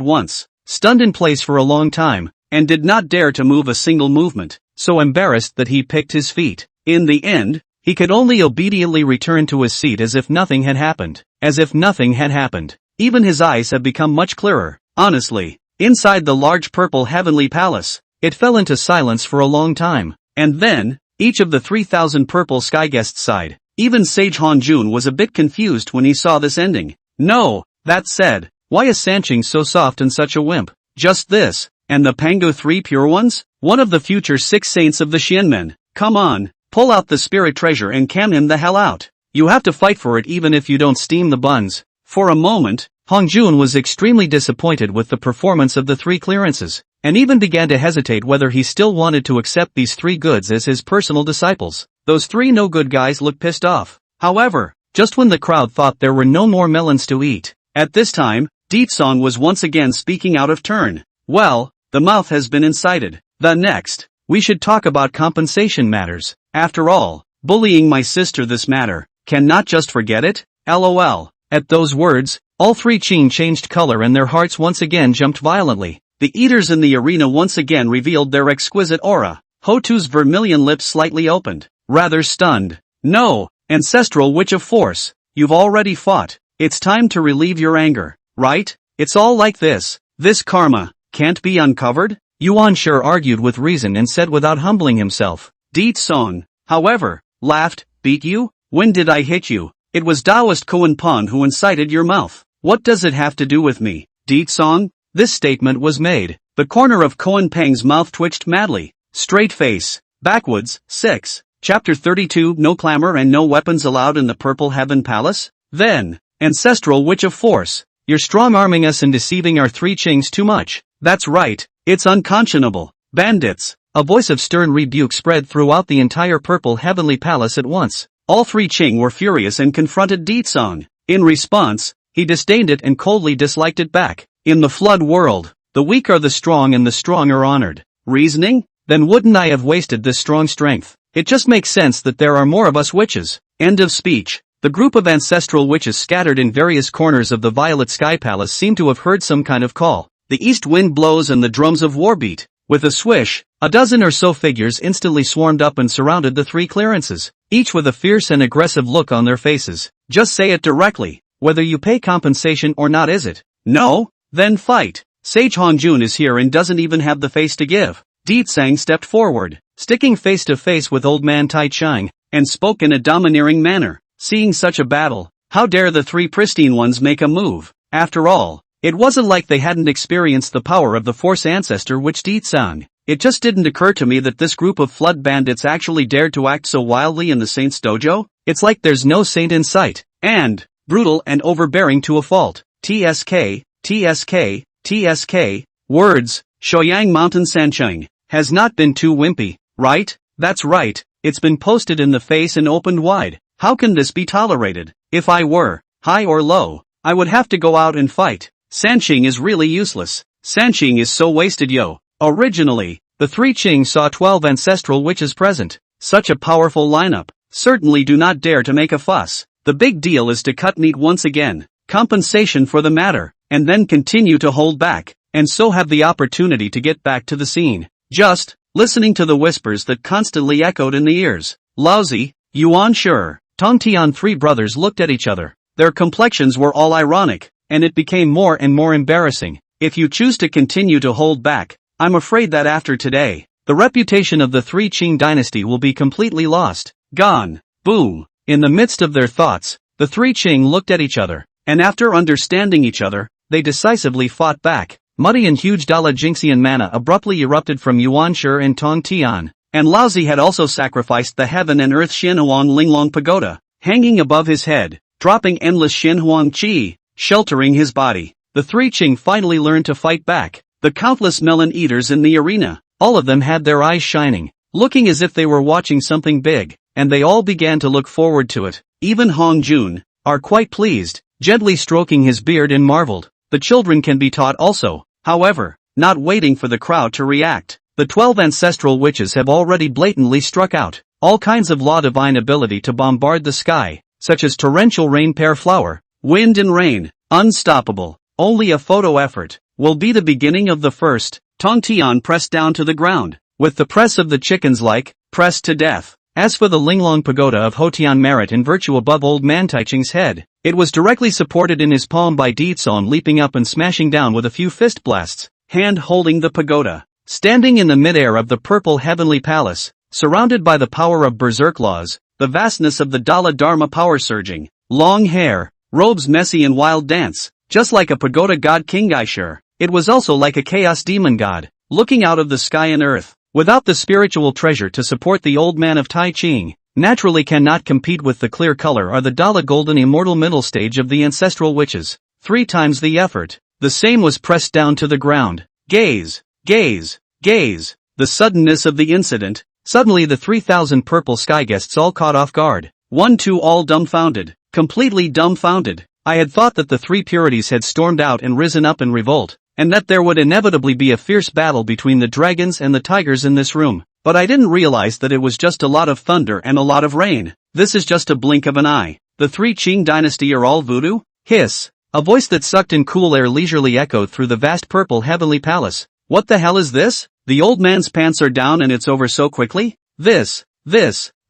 once, stunned in place for a long time, and did not dare to move a single movement, so embarrassed that he picked his feet. In the end, he could only obediently return to his seat as if nothing had happened. As if nothing had happened. Even his eyes have become much clearer. Honestly, inside the large purple heavenly palace, it fell into silence for a long time. And then, each of the 3,000 purple sky guests sighed. Even Sage Hanjun was a bit confused when he saw this ending. No, that said, why is Sanqing so soft and such a wimp? Just this, and the Pango 3 pure ones? One of the future 6 saints of the Xianmen. Come on, pull out the spirit treasure and cam him the hell out. You have to fight for it even if you don't steam the buns. For a moment, Hangjun was extremely disappointed with the performance of the 3 clearances, and even began to hesitate whether he still wanted to accept these 3 goods as his personal disciples. Those 3 no-good guys looked pissed off. However, just when the crowd thought there were no more melons to eat, at this time, Deed Song was once again speaking out of turn. Well, the mouth has been incited. The next, we should talk about compensation matters. After all, bullying my sister this matter, can not just forget it? LOL. At those words, all 3 Qing changed color and their hearts once again jumped violently. The eaters in the arena once again revealed their exquisite aura. Hotu's vermilion lips slightly opened, rather stunned. No, ancestral witch of force, you've already fought. It's time to relieve your anger, right? It's all like this. This karma can't be uncovered? Yuan Shi argued with reason and said without humbling himself. Deed Song, however, laughed. Beat you? When did I hit you? It was Taoist Koan Pon who incited your mouth. What does it have to do with me? Deed Song? This statement was made. The corner of Koan Peng's mouth twitched madly. Straight face. Backwoods. 6. Chapter 32. No clamor and no weapons allowed in the Purple Heaven Palace? Then, ancestral witch of force, you're strong-arming us and deceiving our 3 Qings too much. That's right, it's unconscionable. Bandits. A voice of stern rebuke spread throughout the entire Purple Heavenly Palace at once. All 3 Qing were furious and confronted Deed Song. In response, he disdained it and coldly disliked it back. In the flood world, the weak are the strong and the strong are honored. Reasoning? Then wouldn't I have wasted this strong strength? It just makes sense that there are more of us witches. End of speech. The group of ancestral witches scattered in various corners of the Violet Sky Palace seemed to have heard some kind of call. The east wind blows and the drums of war beat. With a swish, a dozen or so figures instantly swarmed up and surrounded the 3 clearances, each with a fierce and aggressive look on their faces. Just say it directly. Whether you pay compensation or not, is it? No? Then fight. Sage Hanjun is here and doesn't even have the face to give. Deed Sang stepped forward, sticking face to face with old man Tai Chang, and spoke in a domineering manner. Seeing such a battle, how dare the 3 pristine ones make a move? After all, it wasn't like they hadn't experienced the power of the Force Ancestor which Deed Sang. It just didn't occur to me that this group of flood bandits actually dared to act so wildly in the Saint's dojo. It's like there's no saint in sight. And, brutal and overbearing to a fault. TSK, TSK, TSK, words, Shoyang Mountain Sancheng, has not been too wimpy, right? That's right, it's been posted in the face and opened wide. How can this be tolerated? If I were, high or low, I would have to go out and fight. Sanqing is really useless. Sanqing is so wasted, yo. Originally, the 3 Qing saw 12 ancestral witches present. Such a powerful lineup. Certainly do not dare to make a fuss. The big deal is to cut meat once again. Compensation for the matter, and then continue to hold back, and so have the opportunity to get back to the scene. Just, listening to the whispers that constantly echoed in the ears. Lousy, Yuan Shi, Tongtian 3 brothers looked at each other. Their complexions were all ironic, and it became more and more embarrassing. If you choose to continue to hold back, I'm afraid that after today, the reputation of the 3 Qing dynasty will be completely lost. Gone. Boom. In the midst of their thoughts, the three Qing looked at each other, and after understanding each other, they decisively fought back. Muddy and huge Dala Jinxian mana abruptly erupted from Yuanshi and Tong Tian, and Laozi had also sacrificed the heaven and earth Xianhuang Linglong Pagoda, hanging above his head, dropping endless Xianhuang Qi, sheltering his body. The three Qing finally learned to fight back. The countless melon eaters in the arena, all of them had their eyes shining, looking as if they were watching something big, and they all began to look forward to it. Even Hong Jun, are quite pleased, gently stroking his beard and marveled. The children can be taught also. However, not waiting for the crowd to react, the 12 ancestral witches have already blatantly struck out all kinds of law divine ability to bombard the sky, such as torrential rain, pear flower, wind and rain, unstoppable. Only a photo effort will be the beginning of the first. Tong Tian pressed down to the ground, with the press of the chickens like, pressed to death. As for the Linglong Pagoda of Hotian merit in virtue above old man Taiching's head, it was directly supported in his palm by Ditsong leaping up and smashing down with a few fist blasts, hand holding the pagoda. Standing in the midair of the purple heavenly palace, surrounded by the power of berserk laws, the vastness of the Dala Dharma power surging, long hair, robes messy and wild dance, just like a pagoda god King Gaishur. It was also like a chaos demon god, looking out of the sky and earth. Without the spiritual treasure to support, the old man of Tai Ching naturally cannot compete with the clear color or the Dala golden immortal middle stage of the ancestral witches. 3 times the effort. The same was pressed down to the ground. Gaze, gaze, gaze. The suddenness of the incident. Suddenly the 3,000 purple sky guests all caught off guard. 1-2 all dumbfounded. Completely dumbfounded. I had thought that the 3 purities had stormed out and risen up in revolt, and that there would inevitably be a fierce battle between the dragons and the tigers in this room, but I didn't realize that it was just a lot of thunder and a lot of rain. This is just a blink of an eye. The 3 Qing dynasty are all voodoo? Hiss. A voice that sucked in cool air leisurely echoed through the vast purple heavenly palace. What the hell is this? The old man's pants are down and it's over so quickly? This.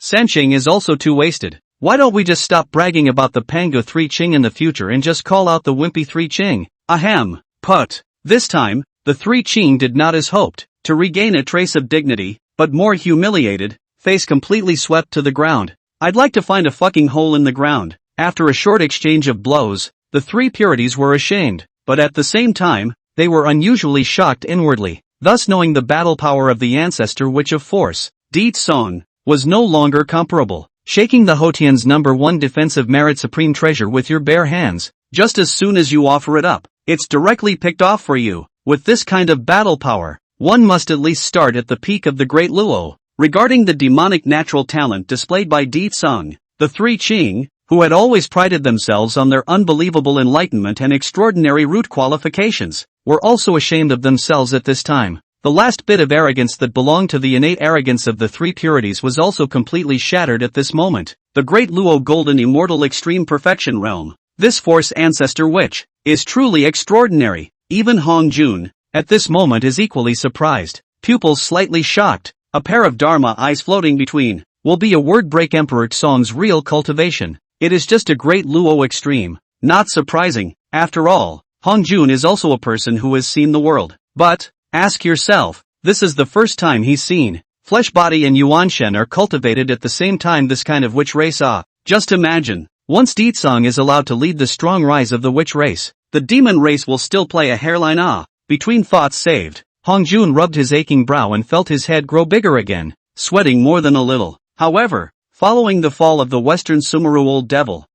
Sanqing is also too wasted. Why don't we just stop bragging about the Pango 3 Qing in the future and just call out the wimpy 3 Qing? Ahem. Put. This time, the 3 Qing did not as hoped to regain a trace of dignity, but more humiliated, face completely swept to the ground. I'd like to find a fucking hole in the ground. After a short exchange of blows, the 3 purities were ashamed, but at the same time, they were unusually shocked inwardly, thus knowing the battle power of the ancestor witch of force, Deet Song, was no longer comparable. Shaking the Hotian's #1 defensive merit supreme treasure with your bare hands, just as soon as you offer it up, it's directly picked off for you. With this kind of battle power, one must at least start at the peak of the Great Luo. Regarding the demonic natural talent displayed by Di Tsung, the 3 Qing, who had always prided themselves on their unbelievable enlightenment and extraordinary root qualifications, were also ashamed of themselves at this time. The last bit of arrogance that belonged to the innate arrogance of the 3 purities was also completely shattered at this moment. The Great Luo Golden Immortal Extreme Perfection Realm. This Force Ancestor Witch is truly extraordinary. Even Hong Jun, at this moment, is equally surprised, pupils slightly shocked, a pair of Dharma eyes floating between. Will be a word break. Emperor Song's real cultivation. It is just a Great Luo Extreme. Not surprising. After all, Hong Jun is also a person who has seen the world. But, ask yourself, this is the first time he's seen. Flesh body and Yuanshen are cultivated at the same time. This kind of witch race. Just imagine. Once Ditsong is allowed to lead the strong rise of the witch race, the demon race will still play a hairline. Between thoughts saved, Hong Jun rubbed his aching brow and felt his head grow bigger again, sweating more than a little. However, following the fall of the Western Sumeru Old Devil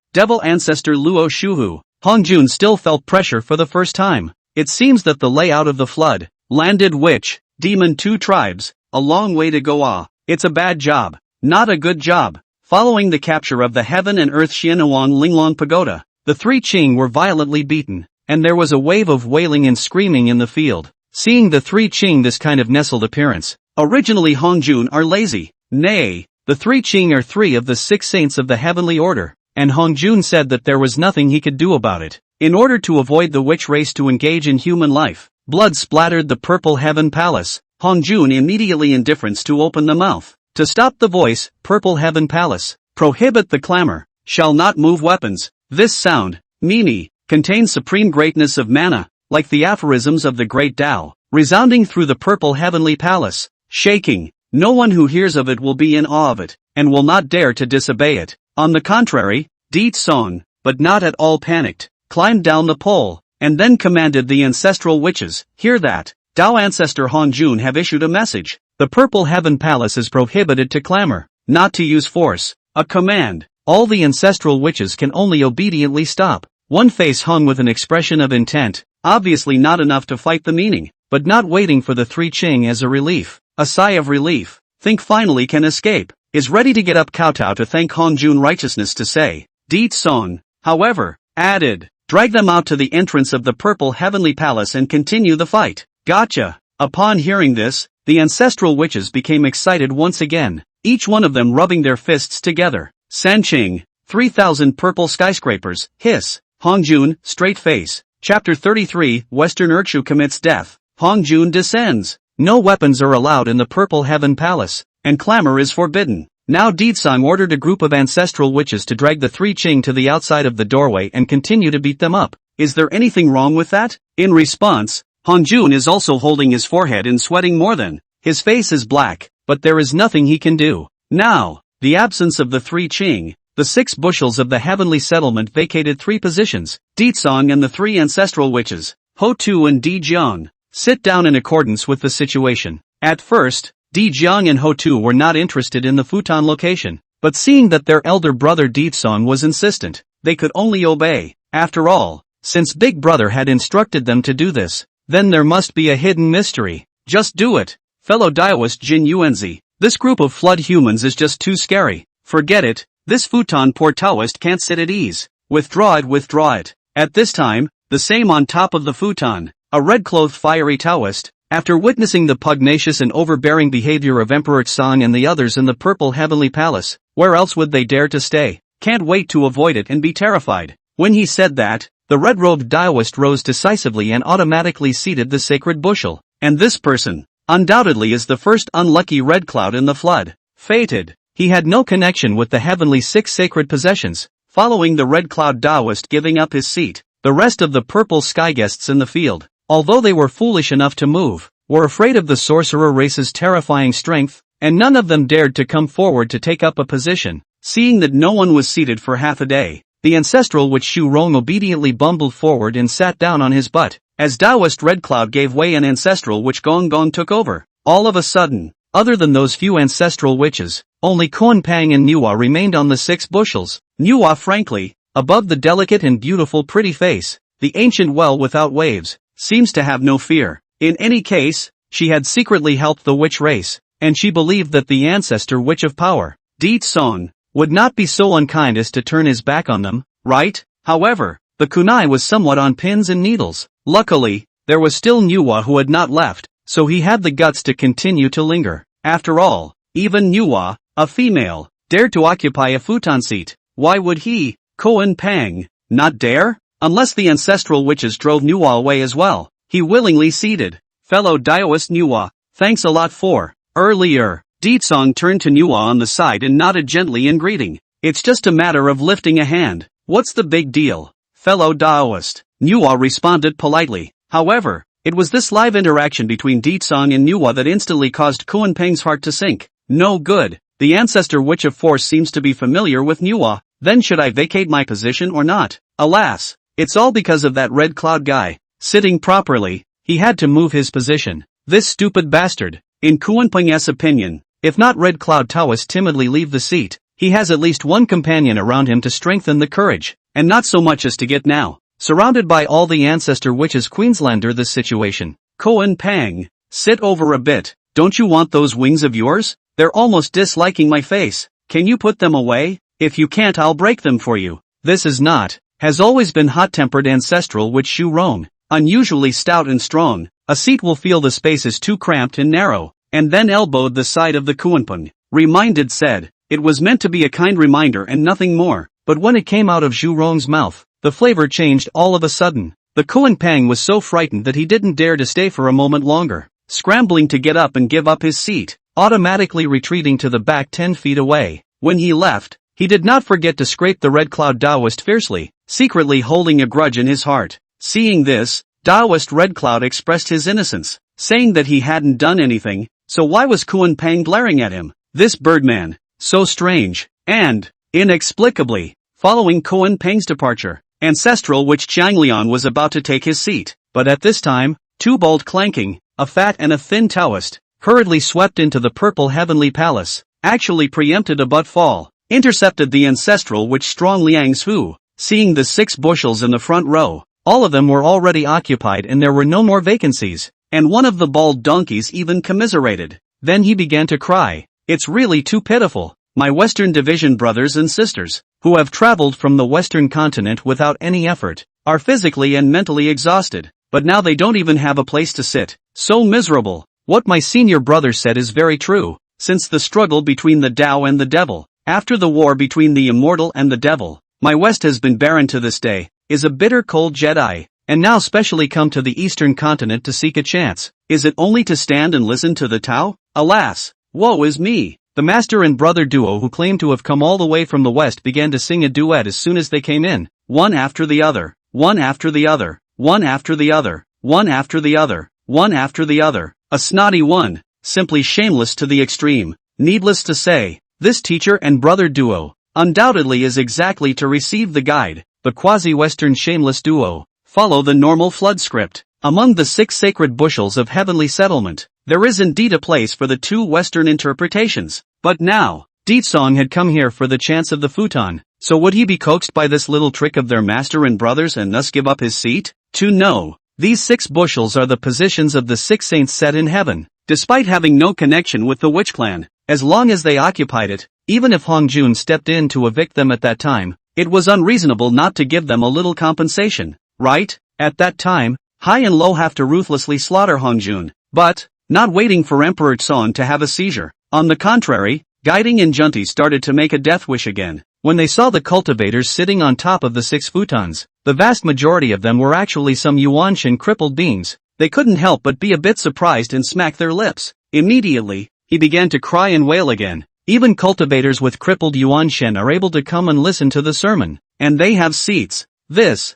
ancestor Luo Shuhu, Hong Jun still felt pressure for the first time. It seems that the layout of the flood, landed witch, demon 2 tribes, a long way to go. It's a bad job, not a good job. Following the capture of the Heaven and Earth Xianhuang Linglong Pagoda, the 3 Qing were violently beaten, and there was a wave of wailing and screaming in the field. Seeing the 3 Qing this kind of nestled appearance, originally Hong Jun are lazy. Nay, the 3 Qing are 3 of the 6 saints of the heavenly order, and Hong Jun said that there was nothing he could do about it. In order to avoid the witch race to engage in human life, blood splattered the purple heaven palace. Hong Jun immediately indifference to open the mouth. To stop the voice, purple heaven palace, prohibit the clamor, shall not move weapons. This sound, Mimi, contains supreme greatness of mana, like the aphorisms of the great Tao, resounding through the purple heavenly palace, shaking. No one who hears of it will be in awe of it. and will not dare to disobey it. On the contrary, Deet Song, but not at all panicked, climbed down the pole, and then commanded the ancestral witches, "Hear that. Tao Ancestor Han Jun have issued a message. The Purple Heaven Palace is prohibited to clamor, not to use force." A command. All the ancestral witches can only obediently stop. One face hung with an expression of intent, obviously not enough to fight the meaning, but not waiting for the three Ching as a relief. A sigh of relief. Think finally can escape. Is ready to get up kowtow to thank Han Jun righteousness to say. Deet Song, however, added, "Drag them out to the entrance of the Purple Heavenly Palace and continue the fight." Gotcha. Upon hearing this, the ancestral witches became excited once again, each one of them rubbing their fists together. Sanching, 3,000 purple skyscrapers, hiss. Hong Jun, straight face. Chapter 33, Western Urchu commits death. Hong Jun descends. No weapons are allowed in the Purple Heaven Palace, and clamor is forbidden. Now Deetsang ordered a group of ancestral witches to drag the three Ching to the outside of the doorway and continue to beat them up. Is there anything wrong with that? In response, Han Jun is also holding his forehead and sweating more than. His face is black, but there is nothing he can do. Now, the absence of the three Ching, the 6 bushels of the heavenly settlement vacated 3 positions. Deetsang and the 3 ancestral witches, Ho Tu and Di Jiang, sit down in accordance with the situation. At first, Di Jiang and Ho Tu were not interested in the futon location, but seeing that their elder brother Deetsang was insistent, they could only obey. After all, since Big Brother had instructed them to do this, then there must be a hidden mystery. Just do it. Fellow Daoist Jin Yuanzi, this group of flood humans is just too scary. Forget it, this futon poor Taoist can't sit at ease. Withdraw it. At this time, the same on top of the futon, a red-clothed fiery Taoist, after witnessing the pugnacious and overbearing behavior of Emperor Tsang and the others in the Purple Heavenly Palace, where else would they dare to stay? Can't wait to avoid it and be terrified. When he said that, the red-robed Daoist rose decisively and automatically seated the sacred bushel. And this person, undoubtedly is the first unlucky red cloud in the flood. Fated. He had no connection with the heavenly 6 sacred possessions. Following the red cloud Daoist giving up his seat, the rest of the purple sky guests in the field, although they were foolish enough to move, were afraid of the sorcerer race's terrifying strength, and none of them dared to come forward to take up a position. Seeing that no one was seated for half a day, the ancestral witch Shu Rong obediently bumbled forward and sat down on his butt. As Daoist Red Cloud gave way and ancestral witch Gong Gong took over. All of a sudden, other than those few ancestral witches, only Kun Pang and Nuwa remained on the 6 bushels. Nuwa frankly, above the delicate and beautiful pretty face, the ancient well without waves, seems to have no fear. In any case, she had secretly helped the witch race, and she believed that the ancestor witch of power, Deet Song, would not be so unkind as to turn his back on them, right? However, the kunai was somewhat on pins and needles. Luckily, there was still Nuwa who had not left, so he had the guts to continue to linger. After all, even Nuwa, a female, dared to occupy a futon seat. Why would he, Koan Pang, not dare? Unless the ancestral witches drove Nuwa away as well. He willingly ceded. Fellow Daoist Nuwa, thanks a lot for. Earlier, Deetsong turned to Nuwa on the side and nodded gently in greeting. It's just a matter of lifting a hand. What's the big deal? Fellow Daoist. Nuwa responded politely. However, it was this live interaction between Deetsong and Nuwa that instantly caused Kuan Peng's heart to sink. No good. The ancestor witch of force seems to be familiar with Nuwa. Then should I vacate my position or not? Alas, it's all because of that red cloud guy. Sitting properly, he had to move his position. This stupid bastard. In Kuan Peng's opinion, if not Red Cloud Taoist timidly leave the seat, he has at least one companion around him to strengthen the courage, and not so much as to get now. Surrounded by all the ancestor witches Queenslander this situation. Koan Pang, sit over a bit, don't you want those wings of yours? They're almost disliking my face. Can you put them away? If you can't I'll break them for you. This is not, has always been hot-tempered ancestral witch Shu Rong, unusually stout and strong. A seat will feel the space is too cramped and narrow, and then elbowed the side of the Kuanpeng. Reminded said, it was meant to be a kind reminder and nothing more, but when it came out of Zhu Rong's mouth, the flavor changed all of a sudden. The Kuan Pang was so frightened that he didn't dare to stay for a moment longer, scrambling to get up and give up his seat, automatically retreating to the back 10 feet away. When he left, he did not forget to scrape the Red Cloud Daoist fiercely, secretly holding a grudge in his heart. Seeing this, Daoist Red Cloud expressed his innocence, saying that he hadn't done anything, so why was Kuan Pang glaring at him? This birdman, So strange. And, inexplicably, following Koan Peng's departure, ancestral witch Jianglian was about to take his seat, but at this time, two bold clanking, a fat and a thin Taoist, hurriedly swept into the purple heavenly palace, actually preempted a butt fall, intercepted the ancestral witch strong Liang's Hu, seeing the 6 bushels in the front row. All of them were already occupied and there were no more vacancies, and one of the bald donkeys even commiserated. Then he began to cry. It's really too pitiful. My Western Division brothers and sisters, who have traveled from the Western continent without any effort, are physically and mentally exhausted, but now they don't even have a place to sit. So miserable. What my senior brother said is very true. Since the struggle between the Tao and the devil, after the war between the immortal and the devil, my West has been barren to this day, is a bitter cold Jedi, and now specially come to the Eastern continent to seek a chance. Is it only to stand and listen to the Tao? Alas, woe is me. The master and brother duo who claimed to have come all the way from the West began to sing a duet as soon as they came in, one after the other, one after the other, one after the other, one after the other, one after the other, a snotty one, simply shameless to the extreme. Needless to say, this teacher and brother duo, undoubtedly is exactly to receive the guide, the quasi-Western shameless duo, follow the normal flood script. Among the 6 sacred bushels of heavenly settlement, there is indeed a place for the 2 Western interpretations. But now, Deetsong had come here for the chance of the futon, so would he be coaxed by this little trick of their master and brothers and thus give up his seat? To know, these 6 bushels are the positions of the 6 saints set in heaven, despite having no connection with the witch clan. As long as they occupied it, even if Hong Jun stepped in to evict them at that time, it was unreasonable not to give them a little compensation, right? At that time, High and Low have to ruthlessly slaughter Hong Jun, but, not waiting for Emperor Song to have a seizure. On the contrary, Guiding and Junti started to make a death wish again. When they saw the cultivators sitting on top of the 6 futons, the vast majority of them were actually some Yuanshan crippled beings. They couldn't help but be a bit surprised and smack their lips. Immediately, he began to cry and wail again. Even cultivators with crippled Yuanshan are able to come and listen to the sermon, and they have seats. This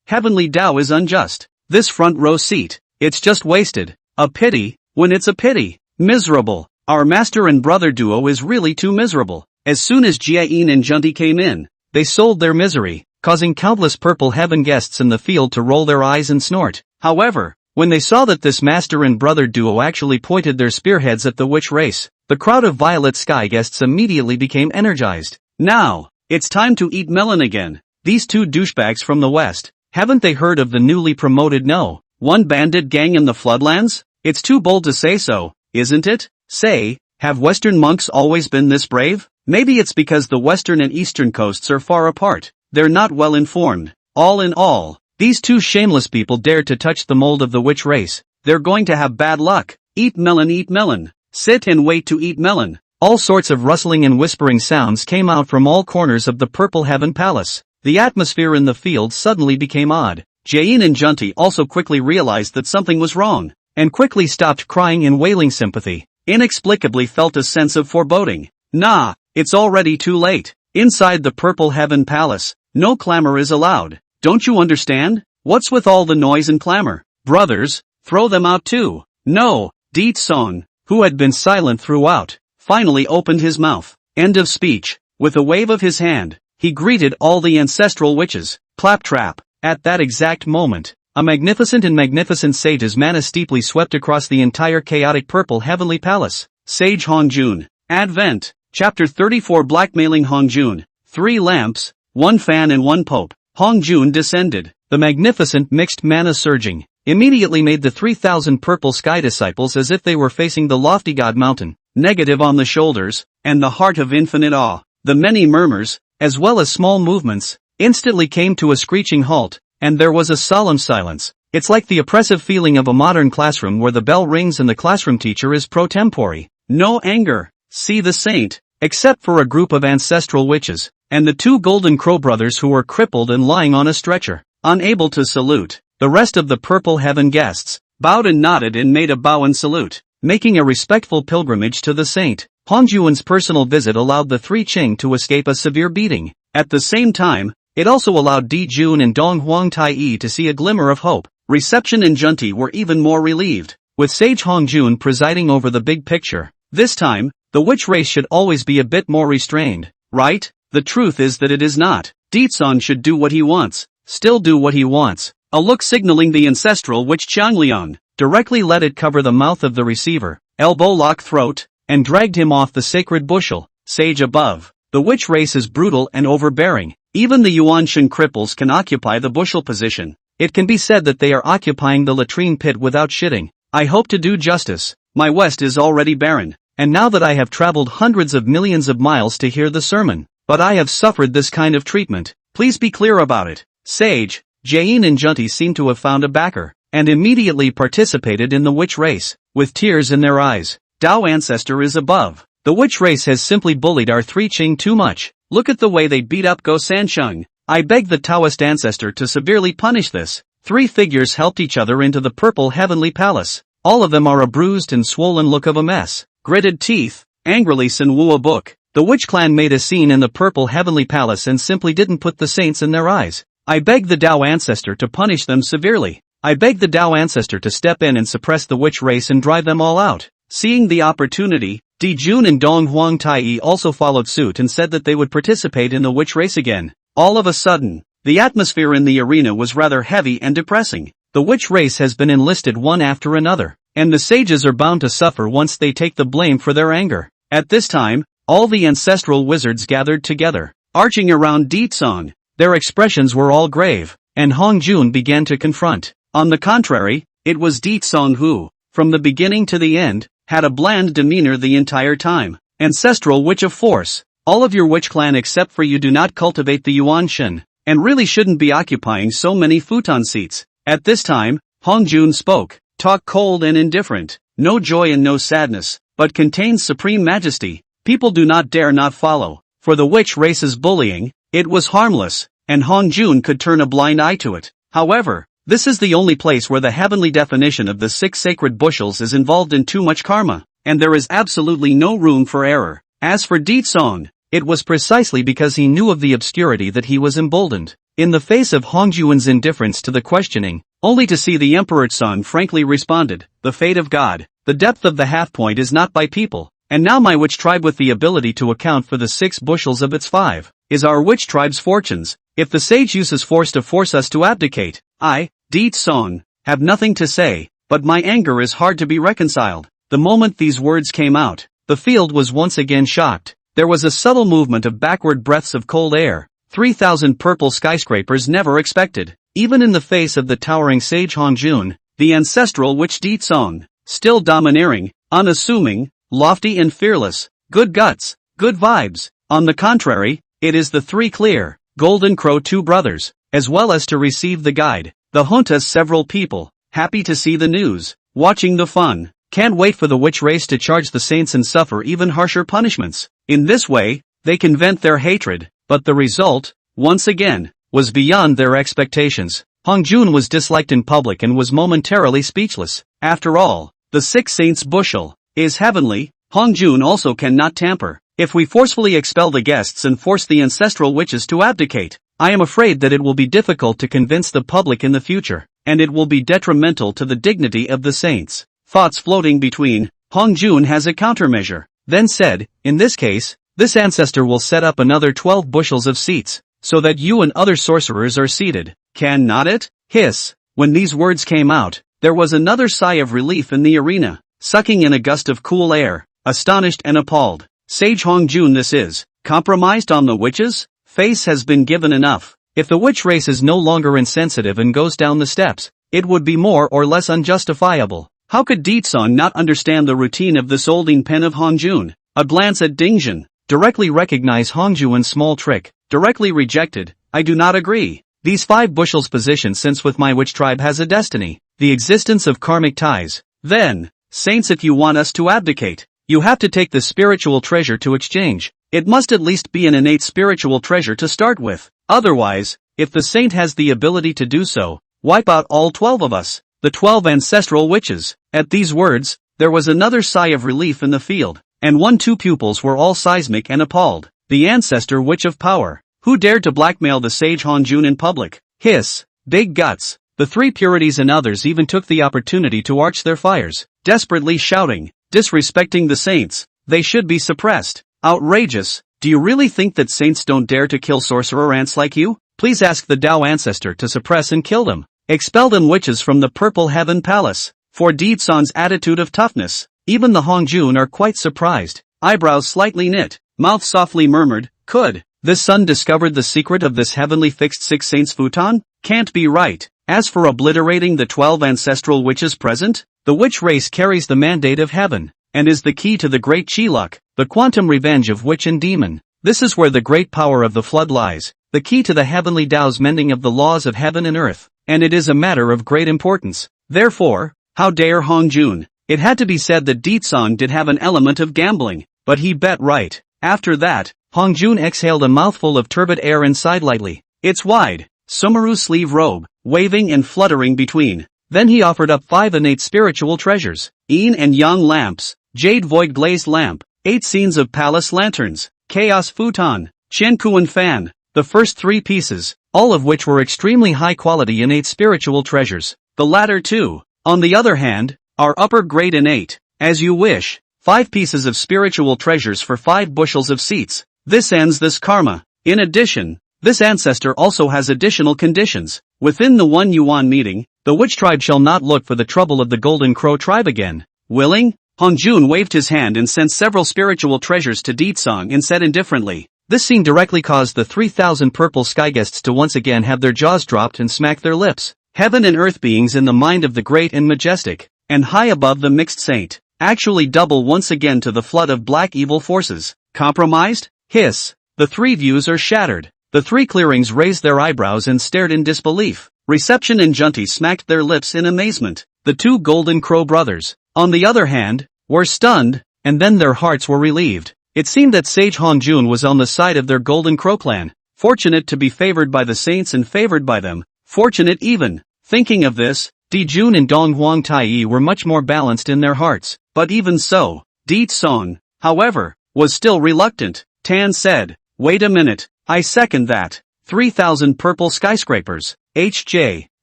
heavenly Tao is unjust. This front row seat, it's just wasted. A pity, when it's a pity. Miserable. Our master and brother duo is really too miserable. As soon as Jiayin and Junti came in, they sold their misery, causing countless purple heaven guests in the field to roll their eyes and snort. However, when they saw that this master and brother duo actually pointed their spearheads at the witch race, the crowd of violet sky guests immediately became energized. Now, it's time to eat melon again. These 2 douchebags from the West, haven't they heard of the newly promoted one bandit gang in the Floodlands? It's too bold to say so, isn't it? Say, have Western monks always been this brave? Maybe it's because the Western and Eastern coasts are far apart. They're not well informed. All in all, these 2 shameless people dared to touch the mold of the witch race. They're going to have bad luck. Eat melon. Sit and wait to eat melon. All sorts of rustling and whispering sounds came out from all corners of the Purple Heaven Palace. The atmosphere in the field suddenly became odd. Jain and Junti also quickly realized that something was wrong, and quickly stopped crying and wailing sympathy. Inexplicably felt a sense of foreboding. Nah, it's already too late. Inside the Purple Heaven Palace, no clamor is allowed. Don't you understand? What's with all the noise and clamor? Brothers, throw them out too. No, Deetsong, who had been silent throughout, finally opened his mouth. End of speech. With a wave of his hand, he greeted all the ancestral witches. Claptrap. At that exact moment, a magnificent sage's mana steeply swept across the entire chaotic purple heavenly palace. Sage Hong Jun. Advent. Chapter 34. Blackmailing Hong Jun. 3 lamps, 1 fan and 1 pope. Hong Jun descended. The magnificent mixed mana surging immediately made the 3,000 purple sky disciples as if they were facing the lofty god mountain, negative on the shoulders, and the heart of infinite awe. The many murmurs, as well as small movements, instantly came to a screeching halt, and there was a solemn silence. It's like the oppressive feeling of a modern classroom where the bell rings and the classroom teacher is pro tempore. No anger. See the saint, except for a group of ancestral witches, and the 2 golden crow brothers who were crippled and lying on a stretcher, unable to salute. The rest of the purple heaven guests bowed and nodded and made a bow and salute, making a respectful pilgrimage to the saint. Hong Juan's personal visit allowed the 3 Qing to escape a severe beating. At the same time, it also allowed Di Jun and Dong Huang Tai to see a glimmer of hope. Reception and Junti were even more relieved, with Sage Hong Jun presiding over the big picture. This time, The witch race should always be a bit more restrained, right? The truth is that it is not. Deetson should do what he wants, still do what he wants. A look signaling the ancestral witch Changliang, directly let it cover the mouth of the receiver, elbow lock throat, and dragged him off the sacred bushel, sage above. The witch race is brutal and overbearing. Even the Yuanshan cripples can occupy the bushel position. It can be said that they are occupying the latrine pit without shitting. I hope to do justice. My west is already barren, and now that I have traveled hundreds of millions of miles to hear the sermon, but I have suffered this kind of treatment. Please be clear about it. Sage, Jain and Junti seem to have found a backer, and immediately participated in the witch race, with tears in their eyes. Dao ancestor is above. The witch race has simply bullied our three Qing too much. Look at the way they beat up Go Sansheng. I beg the Taoist ancestor to severely punish this. Three figures helped each other into the purple heavenly palace. All of them are a bruised and swollen look of a mess. Gritted teeth, angrily Sinwu a book. The witch clan made a scene in the purple heavenly palace and simply didn't put the saints in their eyes. I beg the Dao ancestor to punish them severely. I beg the Dao ancestor to step in and suppress the witch race and drive them all out. Seeing the opportunity, Di Jun and Dong Huang Tai also followed suit and said that they would participate in the witch race again. All of a sudden, the atmosphere in the arena was rather heavy and depressing. The witch race has been enlisted one after another, and the sages are bound to suffer once they take the blame for their anger. At this time, all the ancestral wizards gathered together, arching around Deetson. Their expressions were all grave, and Hong Jun began to confront. On the contrary, it was Deetsong who, from the beginning to the end, had a bland demeanor the entire time. Ancestral witch of force. All of your witch clan except for you do not cultivate the Yuanshan, and really shouldn't be occupying so many futon seats. At this time, Hong Jun spoke. Talk cold and indifferent, no joy and no sadness, but contains supreme majesty. People do not dare not follow, for the witch race's bullying, it was harmless, and Hong Jun could turn a blind eye to it. However, this is the only place where the heavenly definition of the 6 sacred bushels is involved in too much karma, and there is absolutely no room for error. As for Deetsong, it was precisely because he knew of the obscurity that he was emboldened. In the face of Hong Jun's indifference to the questioning, only to see the Emperor's son frankly responded, the fate of God, the depth of the half-point is not by people, and now my witch tribe with the ability to account for the 6 bushels of its 5, is our witch tribe's fortunes. If the sage uses force to force us to abdicate, I, Deetsong, have nothing to say, but my anger is hard to be reconciled. The moment these words came out, the field was once again shocked. There was a subtle movement of backward breaths of cold air. 3,000 purple skyscrapers never expected. Even in the face of the towering sage Hong Jun, the ancestral witch Deetsong, still domineering, unassuming, lofty and fearless, good guts, good vibes. On the contrary, it is the 3 clear, Golden Crow 2 brothers, as well as to receive the guide. The junta's several people, happy to see the news, watching the fun, can't wait for the witch race to charge the saints and suffer even harsher punishments. In this way, they can vent their hatred, but the result, once again, was beyond their expectations. Hong Jun was disliked in public and was momentarily speechless. After all, the 6 saints bushel is heavenly. Hong Jun also cannot tamper. If we forcefully expel the guests and force the ancestral witches to abdicate, I am afraid that it will be difficult to convince the public in the future, and it will be detrimental to the dignity of the saints. Thoughts floating between, Hong Jun has a countermeasure, then said, in this case, this ancestor will set up another 12 bushels of seats, so that you and other sorcerers are seated. Can not it? Hiss. When these words came out, there was another sigh of relief in the arena, sucking in a gust of cool air, astonished and appalled. Sage Hong Jun, this is, compromised on the witches? Face has been given enough. If the witch race is no longer insensitive and goes down the steps, it would be more or less unjustifiable. How could Deetsong not understand the routine of this olding pen of Hong Jun? A glance at Dingjun, directly recognize Hong Jun's small trick, directly rejected. I do not agree. These 5 bushels position since with my witch tribe has a destiny, the existence of karmic ties. Then, saints, if you want us to abdicate, you have to take the spiritual treasure to exchange. It must at least be an innate spiritual treasure to start with. Otherwise, if the saint has the ability to do so, wipe out all 12 of us, the 12 ancestral witches. At these words, there was another sigh of relief in the field, and 2 pupils were all seismic and appalled. The ancestor witch of power, who dared to blackmail the sage Hong Jun in public? Hiss, big guts. The 3 purities and others even took the opportunity to arch their fires, desperately shouting, disrespecting the saints. They should be suppressed. Outrageous. Do you really think that saints don't dare to kill sorcerer ants like you? Please ask the Tao ancestor to suppress and kill them. Expel them witches from the Purple Heaven Palace. For Deedsan's attitude of toughness, even the Hongjun are quite surprised. Eyebrows slightly knit, mouth softly murmured, could this son discovered the secret of this heavenly fixed six saints futon? Can't be right. As for obliterating the 12 ancestral witches present, the witch race carries the mandate of heaven, and is the key to the great Chiluk, the quantum revenge of witch and demon. This is where the great power of the flood lies, the key to the heavenly Tao's mending of the laws of heaven and earth, and it is a matter of great importance. Therefore, how dare Hongjun? It had to be said that Deedsan did have an element of gambling, but he bet right. After that, Hongjun exhaled a mouthful of turbid air and sighed lightly. Its wide, Sumeru sleeve robe, waving and fluttering between. Then he offered up 5 innate spiritual treasures, yin and yang lamps, jade void glazed lamp, 8 scenes of palace lanterns, chaos futon, Qiankuan fan, the first 3 pieces, all of which were extremely high quality innate spiritual treasures. The latter 2, on the other hand, are upper grade innate, as you wish, 5 pieces of spiritual treasures for 5 bushels of seats. This ends this karma. In addition, this ancestor also has additional conditions. Within the 1 yuan meeting, the witch tribe shall not look for the trouble of the Golden Crow tribe again. Willing? Hongjun waved his hand and sent several spiritual treasures to Deedsang and said indifferently. This scene directly caused the 3,000 purple sky guests to once again have their jaws dropped and smack their lips. Heaven and earth beings in the mind of the great and majestic, and high above the mixed saint, actually double once again to the flood of black evil forces. Compromised? Hiss. The 3 views are shattered. The 3 clearings raised their eyebrows and stared in disbelief. Reception and Junti smacked their lips in amazement. The 2 Golden Crow brothers, on the other hand, were stunned, and then their hearts were relieved. It seemed that Sage Hongjun was on the side of their Golden Crow clan. Fortunate to be favored by the saints and favored by them. Fortunate even. Thinking of this, Dijun and Dong Huang Tai were much more balanced in their hearts. But even so, Deedsang, however, was still reluctant. Tan said, wait a minute, I second that. 3,000 purple skyscrapers. H.J.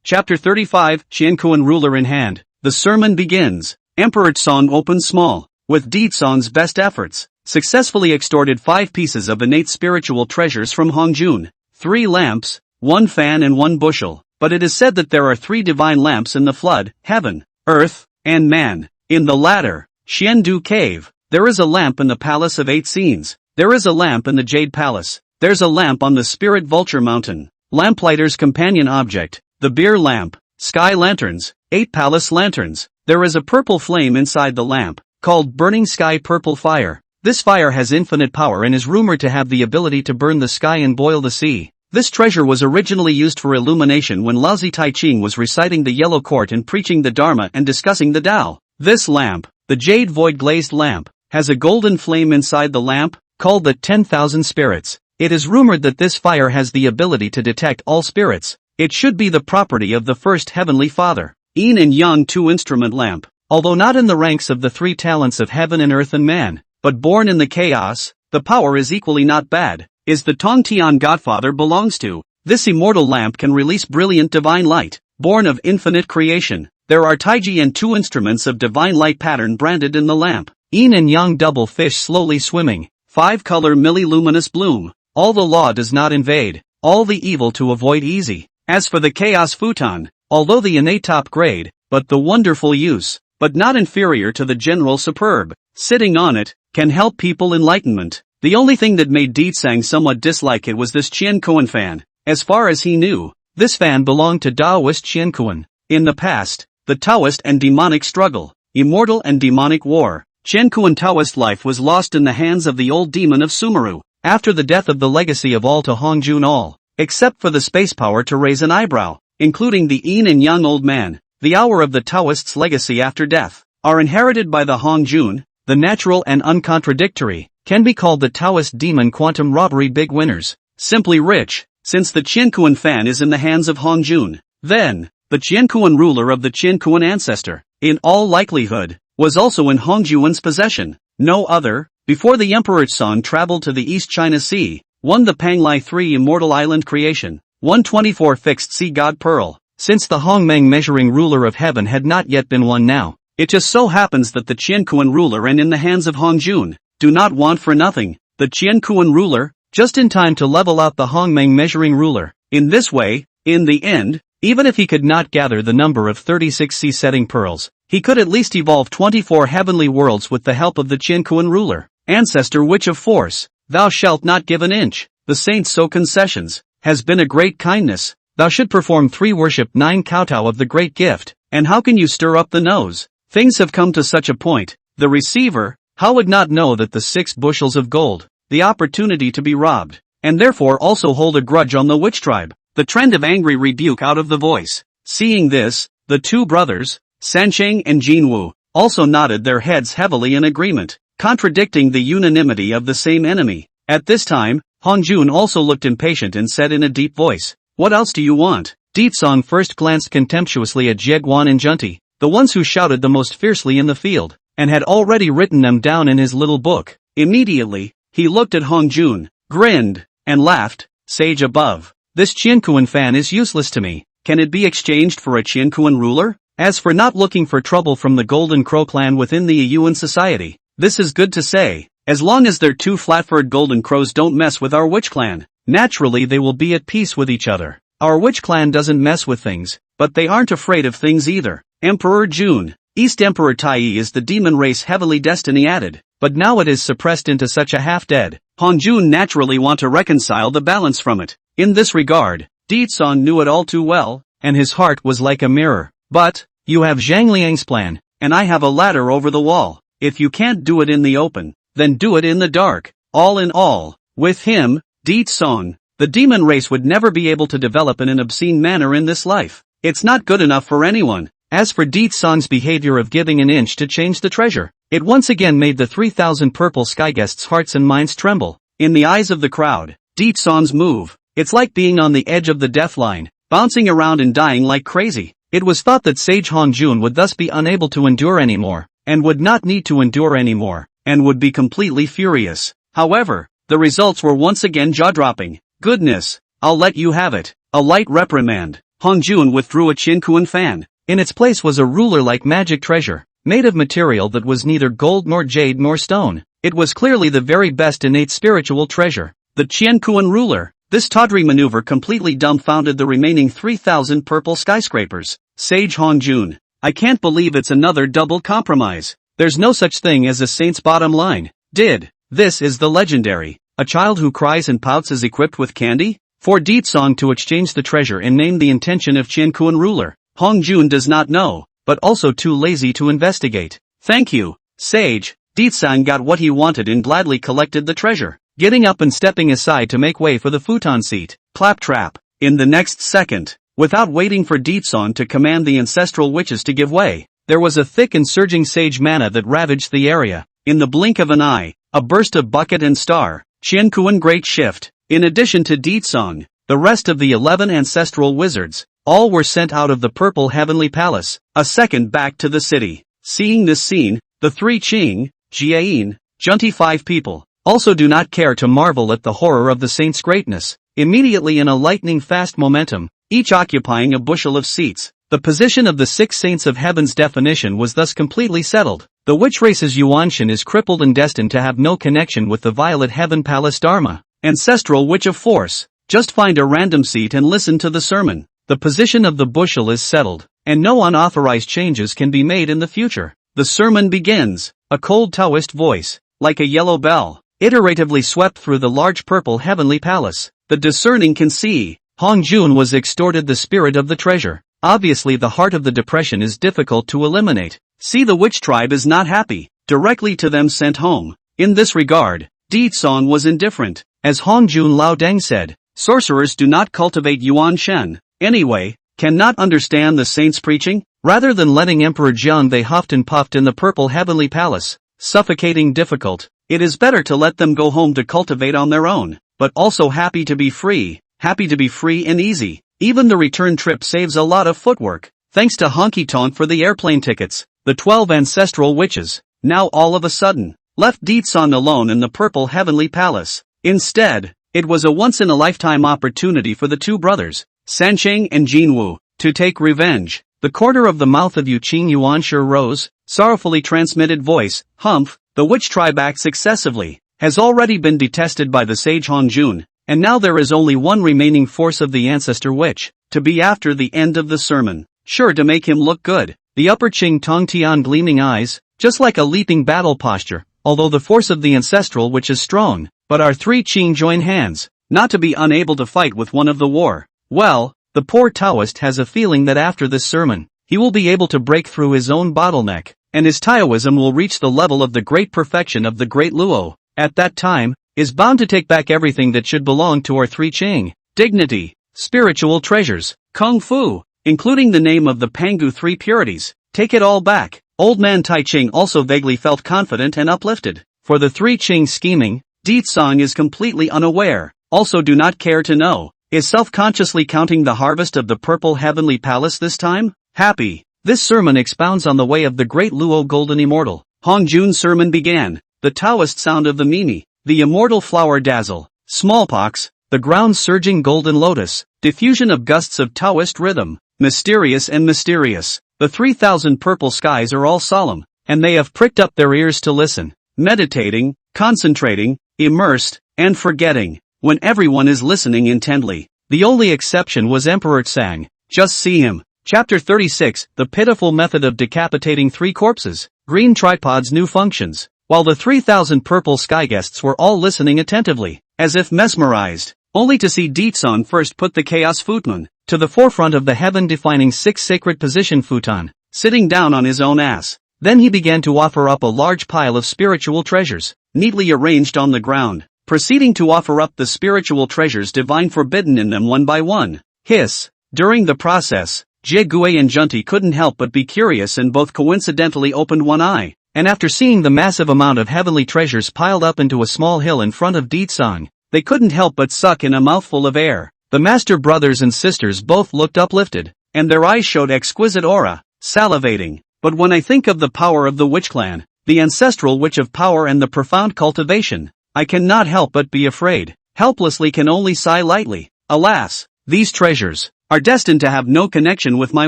Chapter 35, Qiankuan ruler in hand. The sermon begins. Emperor Tsong opened small, with Deedsang's best efforts, successfully extorted 5 pieces of innate spiritual treasures from Hongjun, 3 lamps, 1 fan and 1 bushel. But it is said that there are 3 divine lamps in the flood, heaven, earth, and man. In the latter, Xiandu Cave, there is a lamp in the Palace of 8 Scenes. There is a lamp in the Jade Palace. There's a lamp on the Spirit Vulture Mountain. Lamplighter's companion object, the beer lamp, sky lanterns, 8 palace lanterns. There is a purple flame inside the lamp, called Burning Sky Purple Fire. This fire has infinite power and is rumored to have the ability to burn the sky and boil the sea. This treasure was originally used for illumination when Laozi Taiching was reciting the Yellow Court and preaching the Dharma and discussing the Tao. This lamp, the Jade Void Glazed Lamp, has a golden flame inside the lamp, called the 10,000 Spirits. It is rumored that this fire has the ability to detect all spirits. It should be the property of the first Heavenly Father. Yin and Yang 2-instrument lamp, although not in the ranks of the 3 talents of heaven and earth and man, but born in the chaos, the power is equally not bad, is the Tongtian Godfather belongs to. This immortal lamp can release brilliant divine light, born of infinite creation. There are Taiji and 2 instruments of divine light pattern branded in the lamp. Yin and Yang double fish slowly swimming, 5-color milli-luminous bloom. All the law does not invade, all the evil to avoid easy. As for the chaos futon, although the innate top grade, but the wonderful use, but not inferior to the general superb, sitting on it, can help people enlightenment. The only thing that made Deedsang somewhat dislike it was this Qiankuan fan. As far as he knew, this fan belonged to Taoist Qiankuan. In the past, the Taoist and demonic struggle, immortal and demonic war, Qiankuan Taoist life was lost in the hands of the old demon of Sumeru. After the death of the legacy of all to Hongjun all, except for the space power to raise an eyebrow, including the Yin and Yang old man, the hour of the Taoist's legacy after death, are inherited by the Hongjun, the natural and uncontradictory, can be called the Taoist demon quantum robbery big winners, simply rich, since the Qiankuan fan is in the hands of Hongjun. Then, the Qiankuan ruler of the Qiankuan ancestor, in all likelihood, was also in Hongjuan's possession. No other, before the Emperor Song traveled to the East China Sea, won the Panglai 3 immortal island creation, 124 fixed sea god pearl, since the Hongmeng measuring ruler of heaven had not yet been won now. It just so happens that the Qiankuan ruler and in the hands of Hongjun, do not want for nothing, the Qianquan ruler, just in time to level out the Hongmeng measuring ruler. In this way, in the end, even if he could not gather the number of 36 sea-setting pearls, he could at least evolve 24 heavenly worlds with the help of the Qianquan ruler. Ancestor witch of force, thou shalt not give an inch, the saints so concessions, has been a great kindness, thou should perform 3 worship 9 kowtow of the great gift, and how can you stir up the nose? Things have come to such a point, the receiver, how would not know that the 6 bushels of gold, the opportunity to be robbed, and therefore also hold a grudge on the witch tribe, the trend of angry rebuke out of the voice. Seeing this, the 2 brothers, Sancheng and Jinwu, also nodded their heads heavily in agreement, contradicting the unanimity of the same enemy. At this time, Hongjun also looked impatient and said in a deep voice, "What else do you want?" Deetsong first glanced contemptuously at Jieguan and Junti, the ones who shouted the most fiercely in the field, and had already written them down in his little book. Immediately, he looked at Hongjun, grinned, and laughed. "Sage above, this Qianquan fan is useless to me. Can it be exchanged for a Qianquan ruler? As for not looking for trouble from the Golden Crow clan within the Yuan society, this is good to say. As long as their 2 flat-furred golden crows don't mess with our witch clan, naturally they will be at peace with each other. Our witch clan doesn't mess with things, but they aren't afraid of things either." Emperor Jun, East Emperor Tai is the demon race heavily destiny added, but now it is suppressed into such a half-dead. Hongjun naturally want to reconcile the balance from it. In this regard, Deetsong knew it all too well, and his heart was like a mirror. But, you have Zhang Liang's plan, and I have a ladder over the wall. If you can't do it in the open, then do it in the dark. All in all, with him, Deetsong, the demon race would never be able to develop in an obscene manner in this life. It's not good enough for anyone. As for Deetsong's behavior of giving an inch to change the treasure, it once again made the 3,000 purple sky guests' hearts and minds tremble. In the eyes of the crowd, Deetsong's move, it's like being on the edge of the death line, bouncing around and dying like crazy. It was thought that Sage Hongjun would thus be unable to endure anymore, and would not need to endure anymore, and would be completely furious. However, the results were once again jaw-dropping. "Goodness, I'll let you have it." A light reprimand. Hongjun withdrew a Qianquan fan. In its place was a ruler-like magic treasure, made of material that was neither gold nor jade nor stone. It was clearly the very best innate spiritual treasure. The Qianquan ruler. This tawdry maneuver completely dumbfounded the remaining 3,000 purple skyscrapers. Sage Hongjun, I can't believe it's another double compromise. There's no such thing as a saint's bottom line. This is the legendary. A child who cries and pouts is equipped with candy? For Deetsong to exchange the treasure and name the intention of Qianquan ruler, Hongjun does not know, but also too lazy to investigate. "Thank you, Sage." Deetsong got what he wanted and gladly collected the treasure, getting up and stepping aside to make way for the futon seat. Claptrap. In the next second, without waiting for Deetsong to command the ancestral witches to give way, there was a thick and surging sage mana that ravaged the area. In the blink of an eye, a burst of bucket and star, Qianquan great shift. In addition to Deetsong, the rest of the 11 ancestral wizards, all were sent out of the purple heavenly palace, a second back to the city. Seeing this scene, the 3 Qing, Jiayin, Junti 5 people, also do not care to marvel at the horror of the saint's greatness. Immediately in a lightning-fast momentum, each occupying a bushel of seats, the position of the 6 saints of heaven's definition was thus completely settled. The witch race's Yuanshan is crippled and destined to have no connection with the violet heaven palace dharma. Ancestral witch of force, just find a random seat and listen to the sermon. The position of the bushel is settled, and no unauthorized changes can be made in the future. The sermon begins. A cold Taoist voice, like a yellow bell, iteratively swept through the large purple heavenly palace. The discerning can see. Hongjun was extorted the spirit of the treasure. Obviously the heart of the depression is difficult to eliminate. See, the witch tribe is not happy. Directly to them sent home. In this regard, Deetsong was indifferent. As Hongjun Laodang said, sorcerers do not cultivate Yuan Shen. Anyway, cannot understand the saints' preaching? Rather than letting Emperor Jiang, they huffed and puffed in the purple heavenly palace, suffocating difficult. It is better to let them go home to cultivate on their own, but also happy to be free and easy. Even the return trip saves a lot of footwork. Thanks to Honky Tonk for the airplane tickets, the 12 ancestral witches, now all of a sudden, left Deetsong alone in the purple heavenly palace. Instead, it was a once-in-a-lifetime opportunity for the 2 brothers, Sancheng and Jinwu, to take revenge. The corner of the mouth of Yu Qing Yuanshu rose, sorrowfully transmitted voice, "Humph, The witch tribe acts excessively, has already been detested by the sage Hongjun, and now there is only one remaining force of the ancestor witch, to be after the end of the sermon, sure to make him look good. The upper Qing Tong Tian gleaming eyes, just like a leaping battle posture, although the force of the ancestral witch is strong, but our three Qing join hands, not to be unable to fight with one of the war. Well, the poor Taoist has a feeling that after this sermon, he will be able to break through his own bottleneck, and his Taoism will reach the level of the great perfection of the great Luo. At that time, is bound to take back everything that should belong to our three Qing: dignity, spiritual treasures, kung fu, including the name of the Pangu three purities. Take it all back. Old man Tai Ching also vaguely felt confident and uplifted. For the three Qing scheming, Ditsong is completely unaware, also do not care to know, is self-consciously counting the harvest of the purple heavenly palace this time? Happy. This sermon expounds on the way of the great Luo golden immortal. Hongjun's sermon began. The Taoist sound of the Mimi, the immortal flower dazzle, smallpox, the ground surging golden lotus, diffusion of gusts of Taoist rhythm, mysterious and mysterious. The 3,000 purple skies are all solemn, and they have pricked up their ears to listen, meditating, concentrating, immersed, and forgetting, when everyone is listening intently. The only exception was Emperor Tsang. Just see him. Chapter 36, The Pitiful Method of Decapitating Three Corpses, Green Tripod's New Functions. While the 3,000 purple sky guests were all listening attentively, as if mesmerized, only to see Ditson first put the chaos futon to the forefront of the heaven-defining six sacred position futon, sitting down on his own ass. Then he began to offer up a large pile of spiritual treasures, neatly arranged on the ground, proceeding to offer up the spiritual treasures divine forbidden in them one by one. Hiss. During the process, Jie Gui and Junti couldn't help but be curious and both coincidentally opened one eye, and after seeing the massive amount of heavenly treasures piled up into a small hill in front of Ditsong, they couldn't help but suck in a mouthful of air. The master brothers and sisters both looked uplifted, and their eyes showed exquisite aura, salivating. But when I think of the power of the witch clan, the ancestral witch of power and the profound cultivation, I cannot help but be afraid, helplessly can only sigh lightly. Alas, these treasures are destined to have no connection with my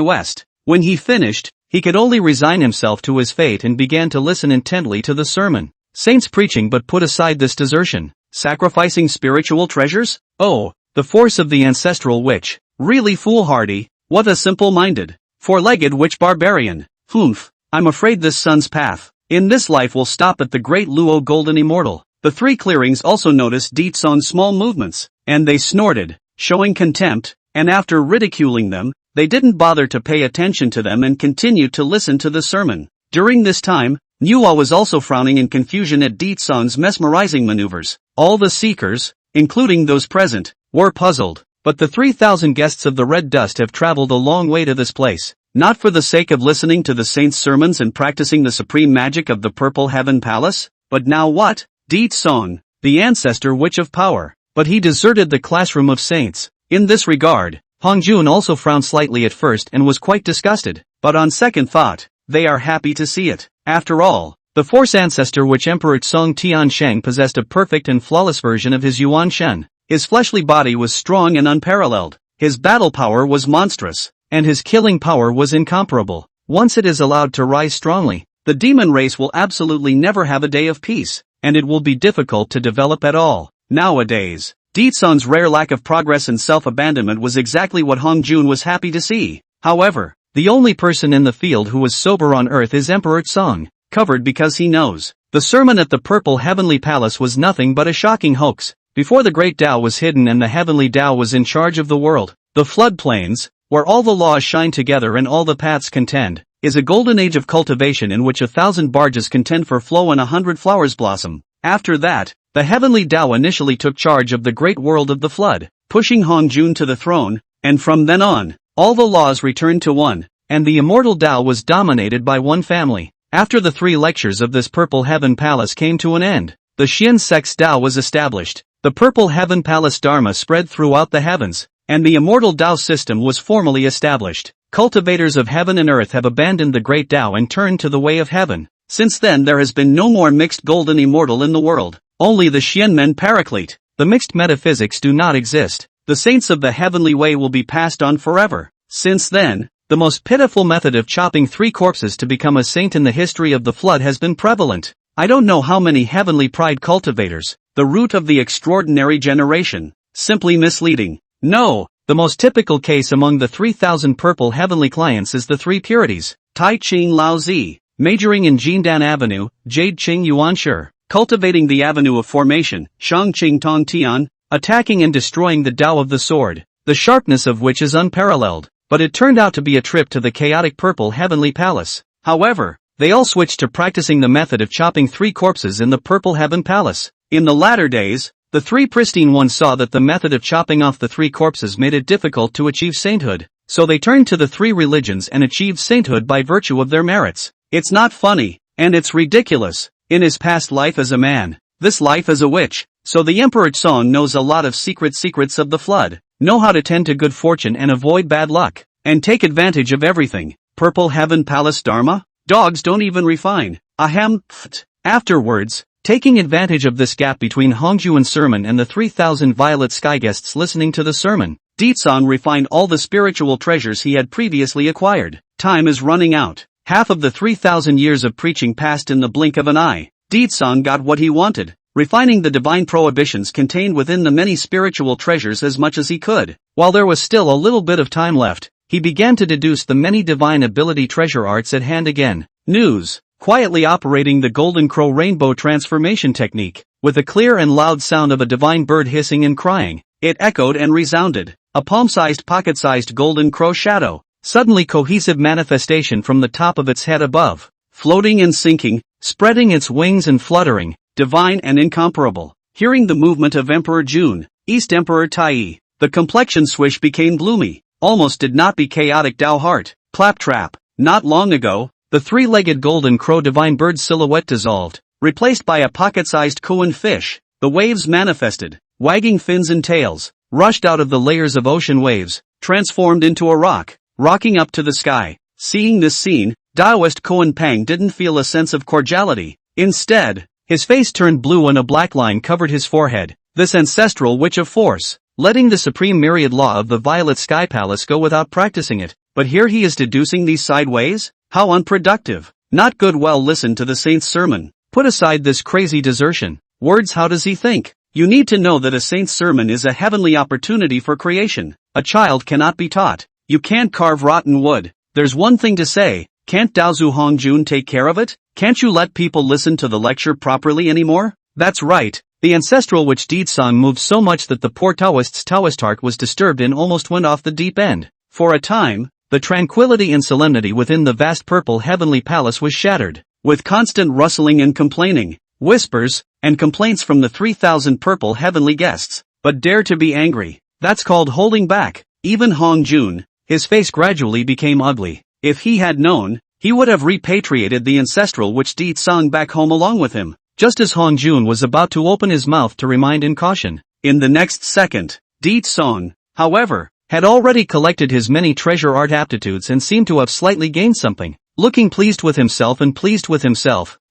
West. When he finished, he could only resign himself to his fate and began to listen intently to the sermon. Saints preaching but put aside this desertion, sacrificing spiritual treasures? Oh, the force of the ancestral witch, really foolhardy. What a simple-minded, four-legged witch barbarian. Humph, I'm afraid this son's path in this life will stop at the great Luo golden immortal. The three clearings also noticed Ditson's small movements, and they snorted, showing contempt, and after ridiculing them, they didn't bother to pay attention to them and continued to listen to the sermon. During this time, Nuwa was also frowning in confusion at Ditson's mesmerizing maneuvers. All the seekers, including those present, were puzzled, but the 3,000 guests of the Red Dust have traveled a long way to this place, not for the sake of listening to the saints' sermons and practicing the supreme magic of the Purple Heaven Palace, but now what? Ditson, the ancestor witch of power, but he deserted the classroom of saints. In this regard, Hongjun also frowned slightly at first and was quite disgusted, but on second thought, they are happy to see it. After all, the Force ancestor which Emperor Tsong Tiansheng possessed a perfect and flawless version of his Yuan Shen. His fleshly body was strong and unparalleled, his battle power was monstrous, and his killing power was incomparable. Once it is allowed to rise strongly, the demon race will absolutely never have a day of peace, and it will be difficult to develop at all. Nowadays, Ditson's rare lack of progress and self-abandonment was exactly what Hongjun was happy to see. However, the only person in the field who was sober on earth is Emperor Tsong, covered because he knows. The sermon at the Purple Heavenly Palace was nothing but a shocking hoax. Before the great Tao was hidden and the heavenly Tao was in charge of the world, the floodplains, where all the laws shine together and all the paths contend, is a golden age of cultivation in which 1,000 barges contend for flow and 100 flowers blossom. After that, the heavenly Tao initially took charge of the great world of the flood, pushing Hongjun to the throne, and from then on, all the laws returned to one, and the immortal Tao was dominated by one family. After the 3 lectures of this Purple Heaven Palace came to an end, the Xian Sect's Tao was established. The Purple Heaven Palace Dharma spread throughout the heavens, and the immortal Tao system was formally established. Cultivators of heaven and earth have abandoned the great Tao and turned to the way of heaven. Since then there has been no more mixed golden immortal in the world, only the Xianmen Paraclete. The mixed metaphysics do not exist. The saints of the heavenly way will be passed on forever. Since then, the most pitiful method of chopping 3 corpses to become a saint in the history of the flood has been prevalent. I don't know how many heavenly pride cultivators, the root of the extraordinary generation, simply misleading. No, the most typical case among the 3,000 purple heavenly clients is the three purities, Tai Ching Lao Zi, majoring in Jindan Avenue, Jade Qing Yuan Shi, cultivating the avenue of formation, Shang Qing Tong Tian, attacking and destroying the Tao of the sword, the sharpness of which is unparalleled, but it turned out to be a trip to the chaotic purple heavenly palace. However, they all switched to practicing the method of chopping 3 corpses in the purple heaven palace. In the latter days, the 3 pristine ones saw that the method of chopping off the 3 corpses made it difficult to achieve sainthood, so they turned to the 3 religions and achieved sainthood by virtue of their merits. It's not funny, and it's ridiculous. In his past life as a man, this life as a witch, so the Emperor Song knows a lot of secrets of the flood, know how to tend to good fortune and avoid bad luck, and take advantage of everything. Purple Heaven Palace Dharma? Dogs don't even refine. Ahem, pft. Afterwards, taking advantage of this gap between Hongjuan's sermon and the 3,000 violet sky guests listening to the sermon, Ditsong refined all the spiritual treasures he had previously acquired. Time is running out. Half of the 3,000 years of preaching passed in the blink of an eye. Ditsong got what he wanted, refining the divine prohibitions contained within the many spiritual treasures as much as he could. While there was still a little bit of time left, he began to deduce the many divine ability treasure arts at hand again. News. Quietly operating the Golden Crow Rainbow Transformation Technique, with a clear and loud sound of a divine bird hissing and crying, it echoed and resounded. A palm-sized pocket-sized golden crow shadow, suddenly cohesive manifestation from the top of its head above, floating and sinking, spreading its wings and fluttering, divine and incomparable. Hearing the movement of Emperor Jun, East Emperor Tai, the complexion swish became gloomy, almost did not be chaotic Tao heart, claptrap. Not long ago, the 3-legged golden crow divine bird silhouette dissolved, replaced by a pocket-sized koan fish. The waves manifested, wagging fins and tails, rushed out of the layers of ocean waves, transformed into a rock, rocking up to the sky. Seeing this scene, Taoist Koan Pang didn't feel a sense of cordiality. Instead, his face turned blue and a black line covered his forehead. This ancestral witch of force, letting the supreme myriad law of the Violet Sky Palace go without practicing it. But here he is deducing these sideways? How unproductive. Not good. Well, listen to the saint's sermon. Put aside this crazy desertion. Words. How does he think? You need to know that a saint's sermon is a heavenly opportunity for creation. A child cannot be taught. You can't carve rotten wood. There's one thing to say. Can't Daozu Hongjun take care of it? Can't you let people listen to the lecture properly anymore? That's right. The ancestral witch Deedsong moved so much that the poor Taoist's Taoist heart was disturbed and almost went off the deep end. For a time, the tranquility and solemnity within the vast purple heavenly palace was shattered, with constant rustling and complaining, whispers, and complaints from the 3,000 purple heavenly guests. But dare to be angry. That's called holding back. Even Hong Jun, his face gradually became ugly. If he had known, he would have repatriated the ancestral witch Deedsong back home along with him, just as Hong Jun was about to open his mouth to remind in caution. In the next second, Deedsong, however, had already collected his many treasure art aptitudes and seemed to have slightly gained something. Looking pleased with himself,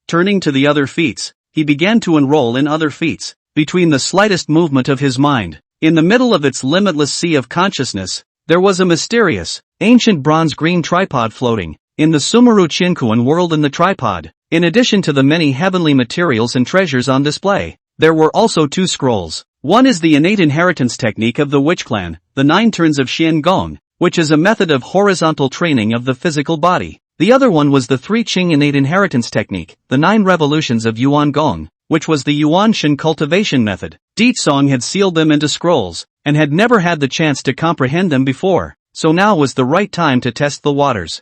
turning to the other feats, he began to enroll in other feats. Between the slightest movement of his mind, in the middle of its limitless sea of consciousness, there was a mysterious, ancient bronze-green tripod floating. In the Sumeru Chinkuan world in the tripod, in addition to the many heavenly materials and treasures on display, there were also 2 scrolls. One is the innate inheritance technique of the witch clan, the 9 turns of Xian Gong, which is a method of horizontal training of the physical body. The other one was the 3 Qing innate inheritance technique, the 9 revolutions of Yuan Gong, which was the Yuan Shen cultivation method. Deedsong had sealed them into scrolls, and had never had the chance to comprehend them before, so now was the right time to test the waters.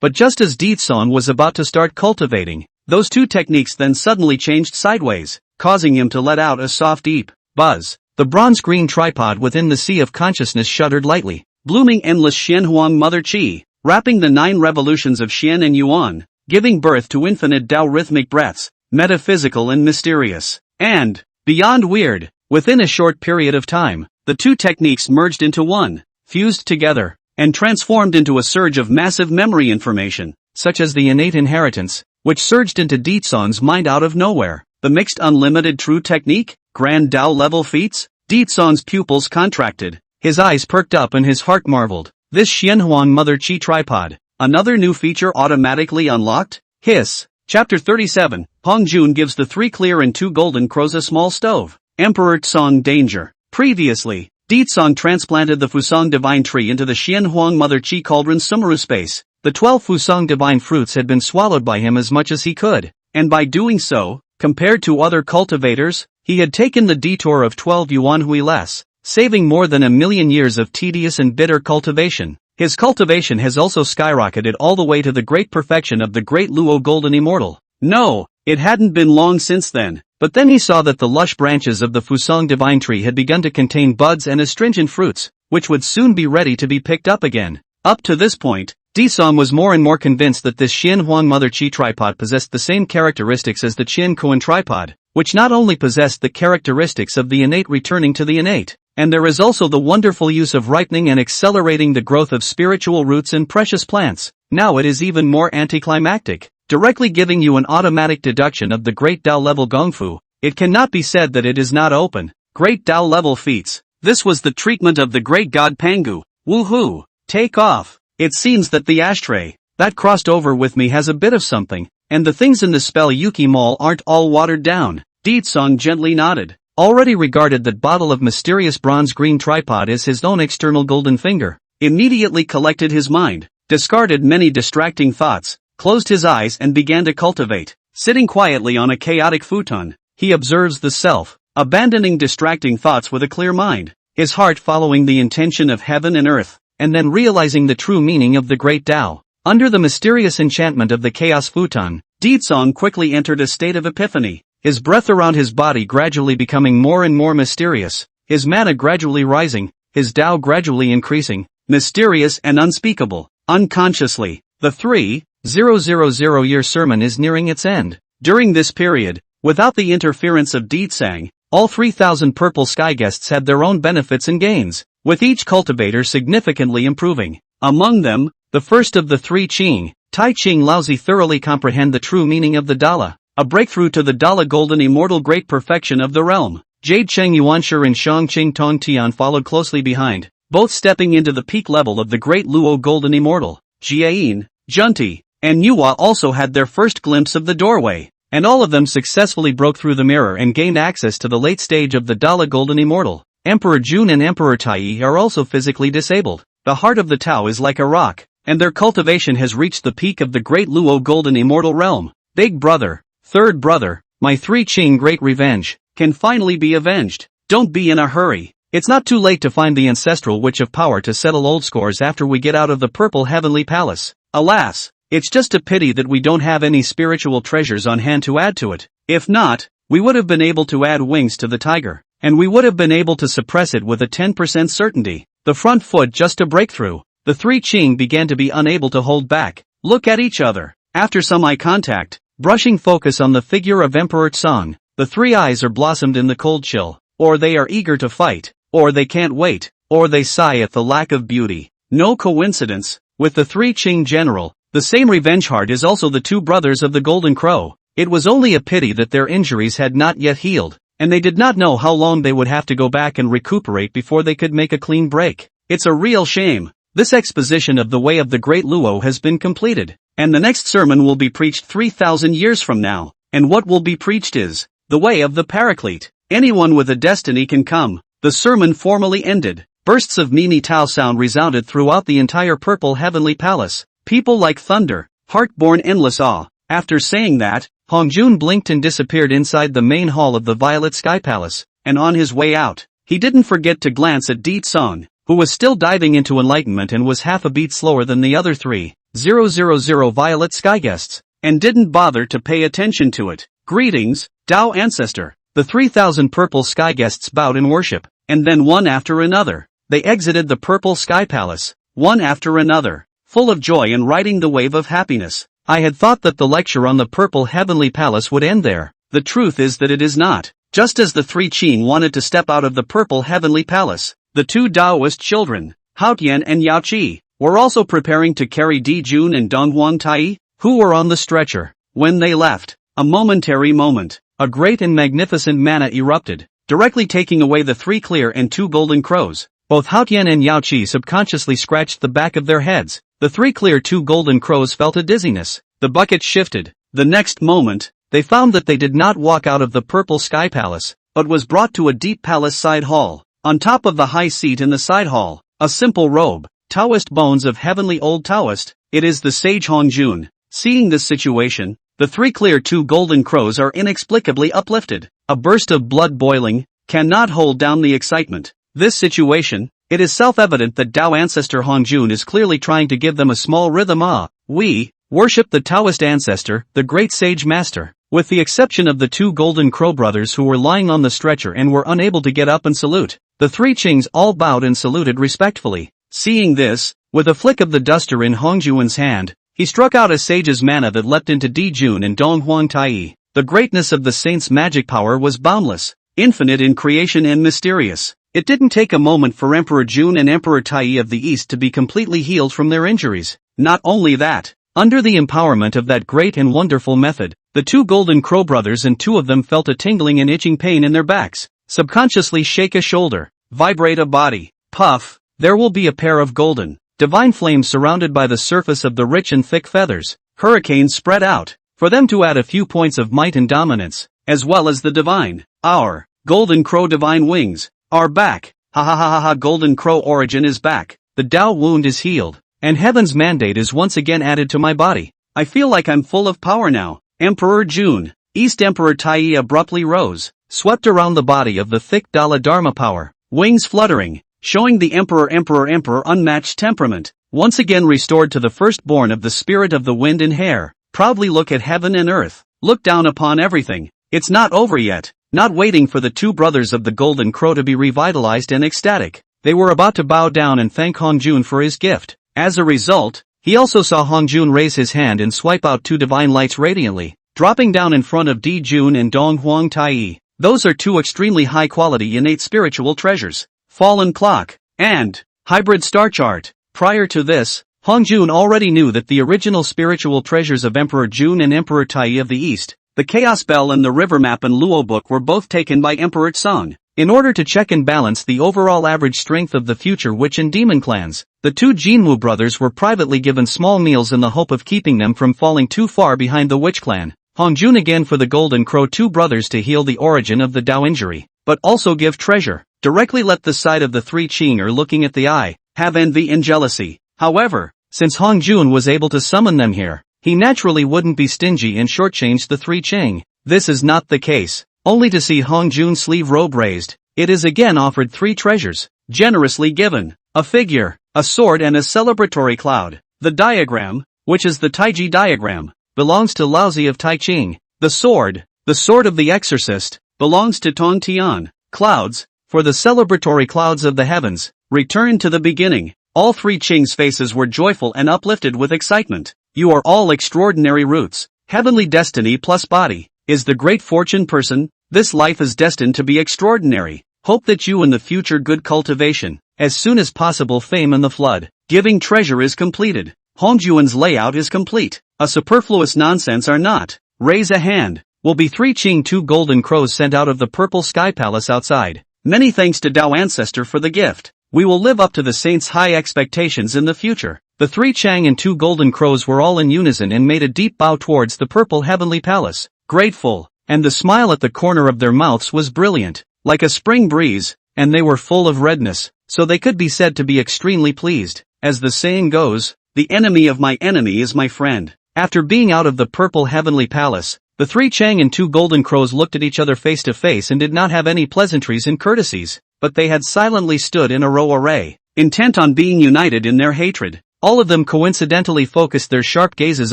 But just as Deedsong was about to start cultivating, those 2 techniques then suddenly changed sideways, causing him to let out a soft deep buzz. The bronze-green tripod within the sea of consciousness shuddered lightly, blooming endless Xianhuang Mother Qi, wrapping the 9 revolutions of Xian and Yuan, giving birth to infinite Tao rhythmic breaths, metaphysical and mysterious, and, beyond weird. Within a short period of time, the 2 techniques merged into one, fused together, and transformed into a surge of massive memory information, such as the innate inheritance, which surged into Deedsong's mind out of nowhere. The mixed unlimited true technique, grand Tao level feats. Deedsong's pupils contracted, his eyes perked up and his heart marveled. This Xianhuang Mother Qi tripod, another new feature automatically unlocked? Hiss. Chapter 37, Hong Jun gives the 3 clear and 2 golden crows a small stove. Emperor Tsong danger. Previously, Di Tsong transplanted the Fusang divine tree into the Xian Huang Mother Chi Cauldron Sumeru space. The 12 Fusang divine fruits had been swallowed by him as much as he could, and by doing so, compared to other cultivators, he had taken the detour of 12 yuanhui less, saving more than 1,000,000 years of tedious and bitter cultivation. His cultivation has also skyrocketed all the way to the great perfection of the great Luo Golden Immortal. No, it hadn't been long since then, but then he saw that the lush branches of the Fusang divine tree had begun to contain buds and astringent fruits, which would soon be ready to be picked up again. Up to this point, Di Tsong was more and more convinced that this Xian Huang Mother Chi tripod possessed the same characteristics as the Qian Kuan tripod, which not only possessed the characteristics of the innate returning to the innate, and there is also the wonderful use of ripening and accelerating the growth of spiritual roots and precious plants. Now it is even more anticlimactic, directly giving you an automatic deduction of the Great Tao level Gongfu. It cannot be said that it is not open. Great Tao level feats. This was the treatment of the great god Pangu. Woohoo! Take off. It seems that the ashtray that crossed over with me has a bit of something, and the things in the spell Yuki Mall aren't all watered down. Di Tsong gently nodded. Already regarded that bottle of mysterious bronze green tripod as his own external golden finger. Immediately collected his mind, discarded many distracting thoughts, closed his eyes and began to cultivate. Sitting quietly on a chaotic futon, he observes the self, abandoning distracting thoughts with a clear mind, his heart following the intention of heaven and earth, and then realizing the true meaning of the great Tao. Under the mysterious enchantment of the chaos futon, Di Tsong quickly entered a state of epiphany. His breath around his body gradually becoming more and more mysterious, his mana gradually rising, his Tao gradually increasing, mysterious and unspeakable. Unconsciously, the 3,000-year sermon is nearing its end. During this period, without the interference of Di Tsang, all 3,000 purple sky guests had their own benefits and gains, with each cultivator significantly improving. Among them, the first of the 3 Qing, Tai Ching Laozi thoroughly comprehend the true meaning of the Dala. A breakthrough to the Dala Golden Immortal Great Perfection of the Realm. Jade Cheng Yuanshi and Shang Qing Tong Tian followed closely behind, both stepping into the peak level of the Great Luo Golden Immortal. Jiayin, Junti, and Yuhua also had their first glimpse of the doorway, and all of them successfully broke through the mirror and gained access to the late stage of the Dala Golden Immortal. Emperor Jun and Emperor Tai are also physically disabled. The heart of the Tao is like a rock, and their cultivation has reached the peak of the Great Luo Golden Immortal Realm. Big brother, third brother, my 3 Qing great revenge, can finally be avenged. Don't be in a hurry. It's not too late to find the ancestral witch of power to settle old scores after we get out of the purple heavenly palace. Alas, it's just a pity that we don't have any spiritual treasures on hand to add to it. If not, we would have been able to add wings to the tiger, and we would have been able to suppress it with a 10% certainty. The front foot just a breakthrough. The 3 Qing began to be unable to hold back. Look at each other. After some eye contact, brushing focus on the figure of Emperor Tsong, the 3 eyes are blossomed in the cold chill, or they are eager to fight, or they can't wait, or they sigh at the lack of beauty. No coincidence. With the 3 Qing general, the same revenge heart is also the 2 brothers of the Golden Crow. It was only a pity that their injuries had not yet healed, and they did not know how long they would have to go back and recuperate before they could make a clean break. It's a real shame. This exposition of the way of the Great Luo has been completed, and the next sermon will be preached 3,000 years from now, and what will be preached is the way of the Paraclete. Anyone with a destiny can come. The sermon formally ended. Bursts of Mimi Tao sound resounded throughout the entire purple heavenly palace. People like thunder, heart-born endless awe. After saying that, Hong Jun blinked and disappeared inside the main hall of the Violet Sky Palace, and on his way out, he didn't forget to glance at Di Tsong, who was still diving into enlightenment and was half a beat slower than the other 3,000 Violet Sky guests, and didn't bother to pay attention to it. Greetings, Tao Ancestor. The 3,000 purple sky guests bowed in worship, and then one after another, they exited the purple sky palace, one after another, full of joy and riding the wave of happiness. I had thought that the lecture on the purple heavenly palace would end there. The truth is that it is not. Just as the 3 Qing wanted to step out of the purple heavenly palace, the 2 Taoist children, Hao Tian and Yao Qi, were also preparing to carry Di Jun and Dong Huang Tai, who were on the stretcher. When they left, a momentary moment, a great and magnificent manna erupted, directly taking away the 3 clear and 2 golden crows. Both Hao Tian and Yao Qi subconsciously scratched the back of their heads. The 3 clear 2 golden crows felt a dizziness. The bucket shifted, The next moment, they found that they did not walk out of the purple sky palace, but was brought to a deep palace side hall. On top of the high seat in the side hall, a simple robe, Taoist bones of heavenly old Taoist, it is the sage Hongjun. Seeing this situation, the three clear two golden crows are inexplicably uplifted. A burst of blood boiling, cannot hold down the excitement. This situation, it is self-evident that Tao ancestor Hongjun is clearly trying to give them a small rhythm. We worship the Taoist ancestor, the great sage master. With the exception of the two golden crow brothers who were lying on the stretcher and were unable to get up and salute, the three Qings all bowed and saluted respectfully. Seeing this, with a flick of the duster in Hongjun's hand, he struck out a sage's mana that leapt into Dijun and Donghuang Tai. The greatness of the saint's magic power was boundless, infinite in creation and mysterious. It didn't take a moment for Emperor Jun and Emperor Tai of the East to be completely healed from their injuries. Not only that, under the empowerment of that great and wonderful method, the two golden crow brothers and two of them felt a tingling and itching pain in their backs. Subconsciously shake a shoulder, vibrate a body, puff, there will be a pair of golden, divine flames surrounded by the surface of the rich and thick feathers. Hurricanes spread out, for them to add a few points of might and dominance, as well as the divine. Our golden crow divine wings are back. Ha ha ha ha ha, golden crow origin is back. The Tao wound is healed, and heaven's mandate is once again added to my body. I feel like I'm full of power now. Emperor Jun, East Emperor Tai abruptly rose, swept around the body of the thick Dala Dharma power, wings fluttering, showing the Emperor unmatched temperament, once again restored to the firstborn of the spirit of the wind and hair. Proudly look at heaven and earth, look down upon everything. It's not over yet. Not waiting for the two brothers of the golden crow to be revitalized and ecstatic, they were about to bow down and thank Hongjun for his gift. As a result, he also saw Hongjun raise his hand and swipe out two divine lights radiantly, dropping down in front of Dijun and Donghuang Tai. Those are two extremely high-quality innate spiritual treasures, Fallen Clock, and Hybrid Star Chart. Prior to this, Hongjun already knew that the original spiritual treasures of Emperor Jun and Emperor Tai of the East, the Chaos Bell and the River Map and Luo Book, were both taken by Emperor Tsang. In order to check and balance the overall average strength of the future witch and demon clans, the two Jinwu brothers were privately given small meals in the hope of keeping them from falling too far behind the witch clan. Hongjun again for the golden crow two brothers to heal the origin of the Tao injury, but also give treasure. Directly let the side of the three Qing are looking at the eye, have envy and jealousy. However, since Hongjun was able to summon them here, he naturally wouldn't be stingy and shortchange the three Qing. This is not the case. Only to see Hongjun's sleeve robe raised, it is again offered three treasures, generously given, a figure, a sword and a celebratory cloud. The diagram, which is the Taiji diagram, belongs to Laozi of Taiqing. The sword of the exorcist, belongs to Tong Tian. Clouds, for the celebratory clouds of the heavens, return to the beginning. All three Qing's faces were joyful and uplifted with excitement. You are all extraordinary roots. Heavenly destiny plus body is the great fortune person. This life is destined to be extraordinary. Hope that you in the future good cultivation, as soon as possible fame and the flood, giving treasure is completed. Hongjuan's layout is complete. A superfluous nonsense are not. Raise a hand. Will be three Qing two golden crows sent out of the purple sky palace outside. Many thanks to Tao ancestor for the gift. We will live up to the saint's high expectations in the future. The three Chang and two golden crows were all in unison and made a deep bow towards the purple heavenly palace, grateful, and the smile at the corner of their mouths was brilliant, like a spring breeze, and they were full of redness, so they could be said to be extremely pleased. As the saying goes, the enemy of my enemy is my friend. After being out of the purple heavenly palace, the three Chang and two golden crows looked at each other face to face and did not have any pleasantries and courtesies, but they had silently stood in a row array, intent on being united in their hatred. All of them coincidentally focused their sharp gazes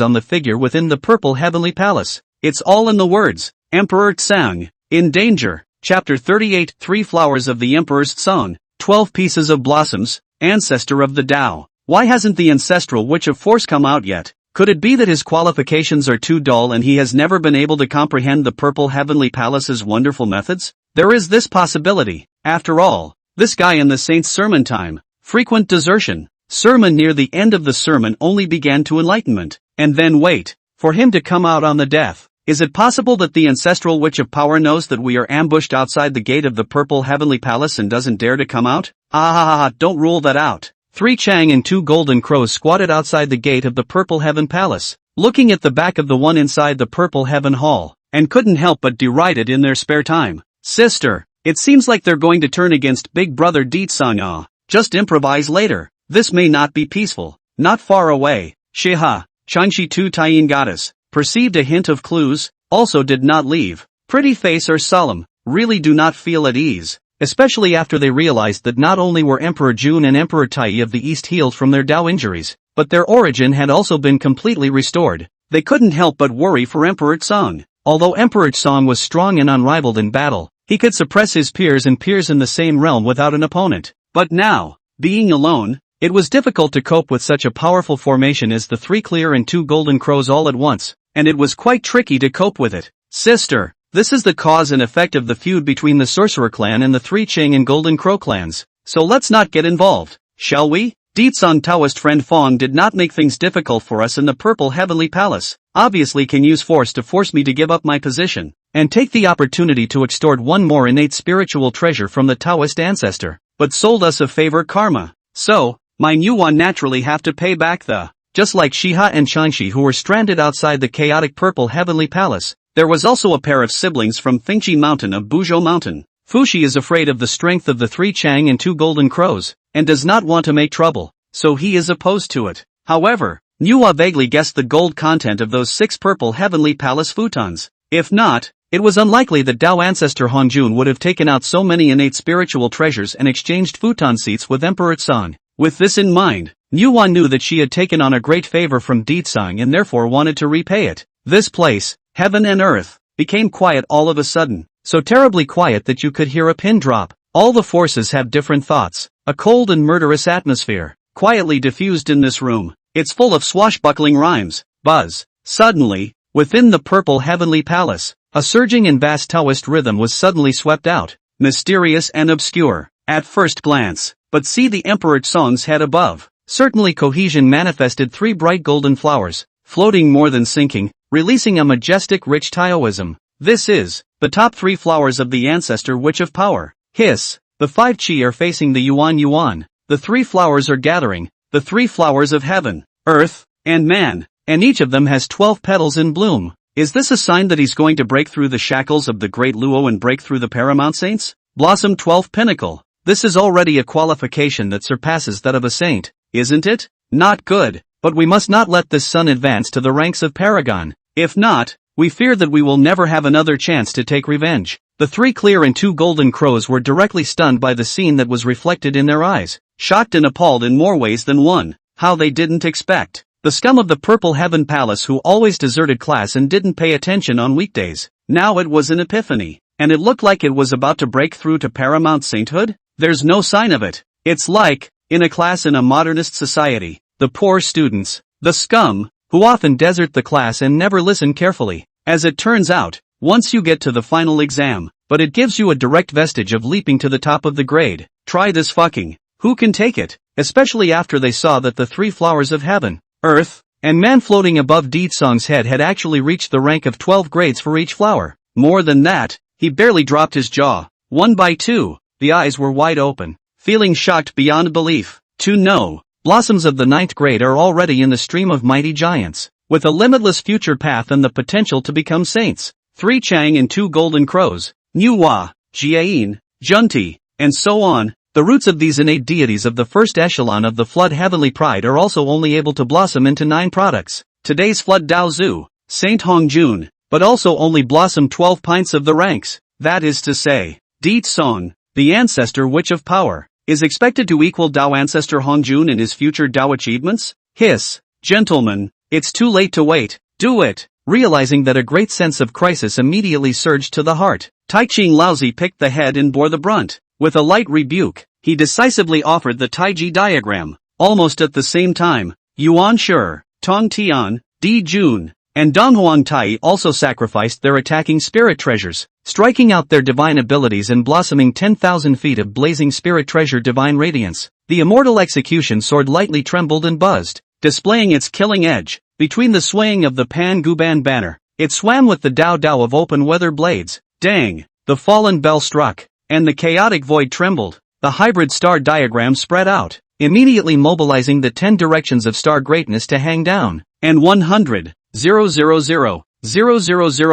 on the figure within the purple heavenly palace. It's all in the words, Emperor Tsang, in danger. Chapter 38, Three Flowers of the Emperor's Tsang, 12 Pieces of Blossoms, Ancestor of the Tao. Why hasn't the ancestral witch of force come out yet? Could it be that his qualifications are too dull and he has never been able to comprehend the purple heavenly palace's wonderful methods? There is this possibility. After all, this guy in the saint's sermon time, frequent desertion, sermon near the end of the sermon only began to enlightenment, and then wait, for him to come out on the death. Is it possible that the ancestral witch of power knows that we are ambushed outside the gate of the purple heavenly palace and doesn't dare to come out? Don't rule that out. Three Chang and two golden crows squatted outside the gate of the purple heaven palace. looking at the back of the one inside the Purple Heaven Hall, and couldn't help but deride it in their spare time. Sister, it seems like they're going to turn against Big Brother Deetsang. Just improvise later. This may not be peaceful. Not far away, Shiha, Chanshi Tu Taiyin Goddess, perceived a hint of clues, also did not leave. Pretty face or solemn, really do not feel at ease. Especially after they realized that not only were Emperor Jun and Emperor Tai of the East healed from their Dao injuries, but their origin had also been completely restored. They couldn't help but worry for Emperor Tsong. Although Emperor Tsong was strong and unrivaled in battle, he could suppress his peers in the same realm without an opponent. But now, being alone, it was difficult to cope with such a powerful formation as the 3 clear and 2 golden crows all at once, and it was quite tricky to cope with it. Sister, this is the cause and effect of the feud between the Sorcerer clan and the 3 Qing and Golden Crow clans, so let's not get involved, shall we? Deetsang Taoist friend Fong did not make things difficult for us in the Purple Heavenly Palace, obviously can use force to force me to give up my position, and take the opportunity to extort one more innate spiritual treasure from the Taoist ancestor, but sold us a favor karma. So, my new one naturally have to pay back the, just like Shiha and Chanshi who were stranded outside the chaotic Purple Heavenly Palace, there was also a pair of siblings from Fengchi Mountain of Buzhou Mountain. Fushi is afraid of the strength of the 3 Chang and 2 Golden Crows, and does not want to make trouble, so he is opposed to it. However, Nuwa vaguely guessed the gold content of those 6 Purple Heavenly Palace futons. If not, it was unlikely that Dao ancestor Hongjun would have taken out so many innate spiritual treasures and exchanged futon seats with Emperor Tsang. With this in mind, Nuwa knew that she had taken on a great favor from Deetsang and therefore wanted to repay it. This place, heaven and earth, became quiet all of a sudden, so terribly quiet that you could hear a pin drop. All the forces have different thoughts. A cold and murderous atmosphere, quietly diffused in this room. It's full of swashbuckling rhymes. Buzz. Suddenly, within the Purple Heavenly Palace, a surging and vast Taoist rhythm was suddenly swept out, mysterious and obscure, at first glance. But see the Emperor Tsong's head above. Certainly cohesion manifested 3 bright golden flowers, floating more than sinking, releasing a majestic rich Taoism. This is the top 3 flowers of the ancestor witch of power. Hiss. The 5 Qi are facing the Yuan. The 3 flowers are gathering, the 3 flowers of heaven, earth, and man, and each of them has 12 petals in bloom. Is this a sign that he's going to break through the shackles of the great Luo and break through the paramount saints? Blossom 12 pinnacle. This is already a qualification that surpasses that of a saint, isn't it? Not good, but we must not let this son advance to the ranks of paragon. If not, we fear that we will never have another chance to take revenge. The 3 clear and 2 golden crows were directly stunned by the scene that was reflected in their eyes, shocked and appalled in more ways than one. How they didn't expect. The scum of the Purple Heaven Palace who always deserted class and didn't pay attention on weekdays. Now it was an epiphany, and it looked like it was about to break through to paramount sainthood. There's no sign of it. It's like, in a class in a modernist society, the poor students, the scum, who often desert the class and never listen carefully. As it turns out, once you get to the final exam, but it gives you a direct vestige of leaping to the top of the grade. Try this fucking. Who can take it? Especially after they saw that the 3 flowers of heaven, earth, and man floating above Deetsang's head had actually reached the rank of 12 grades for each flower. More than that, he barely dropped his jaw. 1 by 2. The eyes were wide open, feeling shocked beyond belief. To know, blossoms of the 9th grade are already in the stream of mighty giants, with a limitless future path and the potential to become saints. 3 Chang and 2 golden crows, Nuwa, Jiayin, Junti, and so on. The roots of these innate deities of the first echelon of the flood heavenly pride are also only able to blossom into 9 products. Today's flood Dao Zhu, Saint Hongjun, but also only blossom 12 pints of the ranks. That is to say, Deetsang, the ancestor witch of power, is expected to equal Dao ancestor Hongjun in his future Dao achievements? Hiss. Gentlemen, it's too late to wait. Do it. Realizing that a great sense of crisis immediately surged to the heart, Taiching Laozi picked the head and bore the brunt. With a light rebuke, he decisively offered the Taiji diagram. Almost at the same time, Yuan Shi, Tong Tian, Di Jun, and Donghuang Tai also sacrificed their attacking spirit treasures, striking out their divine abilities and blossoming 10,000 feet of blazing spirit treasure divine radiance. The immortal execution sword lightly trembled and buzzed, displaying its killing edge. Between the swaying of the Pan Guban banner, it swam with the Dao Dao of open weather blades. Dang! The fallen bell struck, and the chaotic void trembled. The hybrid star diagram spread out, immediately mobilizing the 10 directions of star greatness to hang down. And 100. 000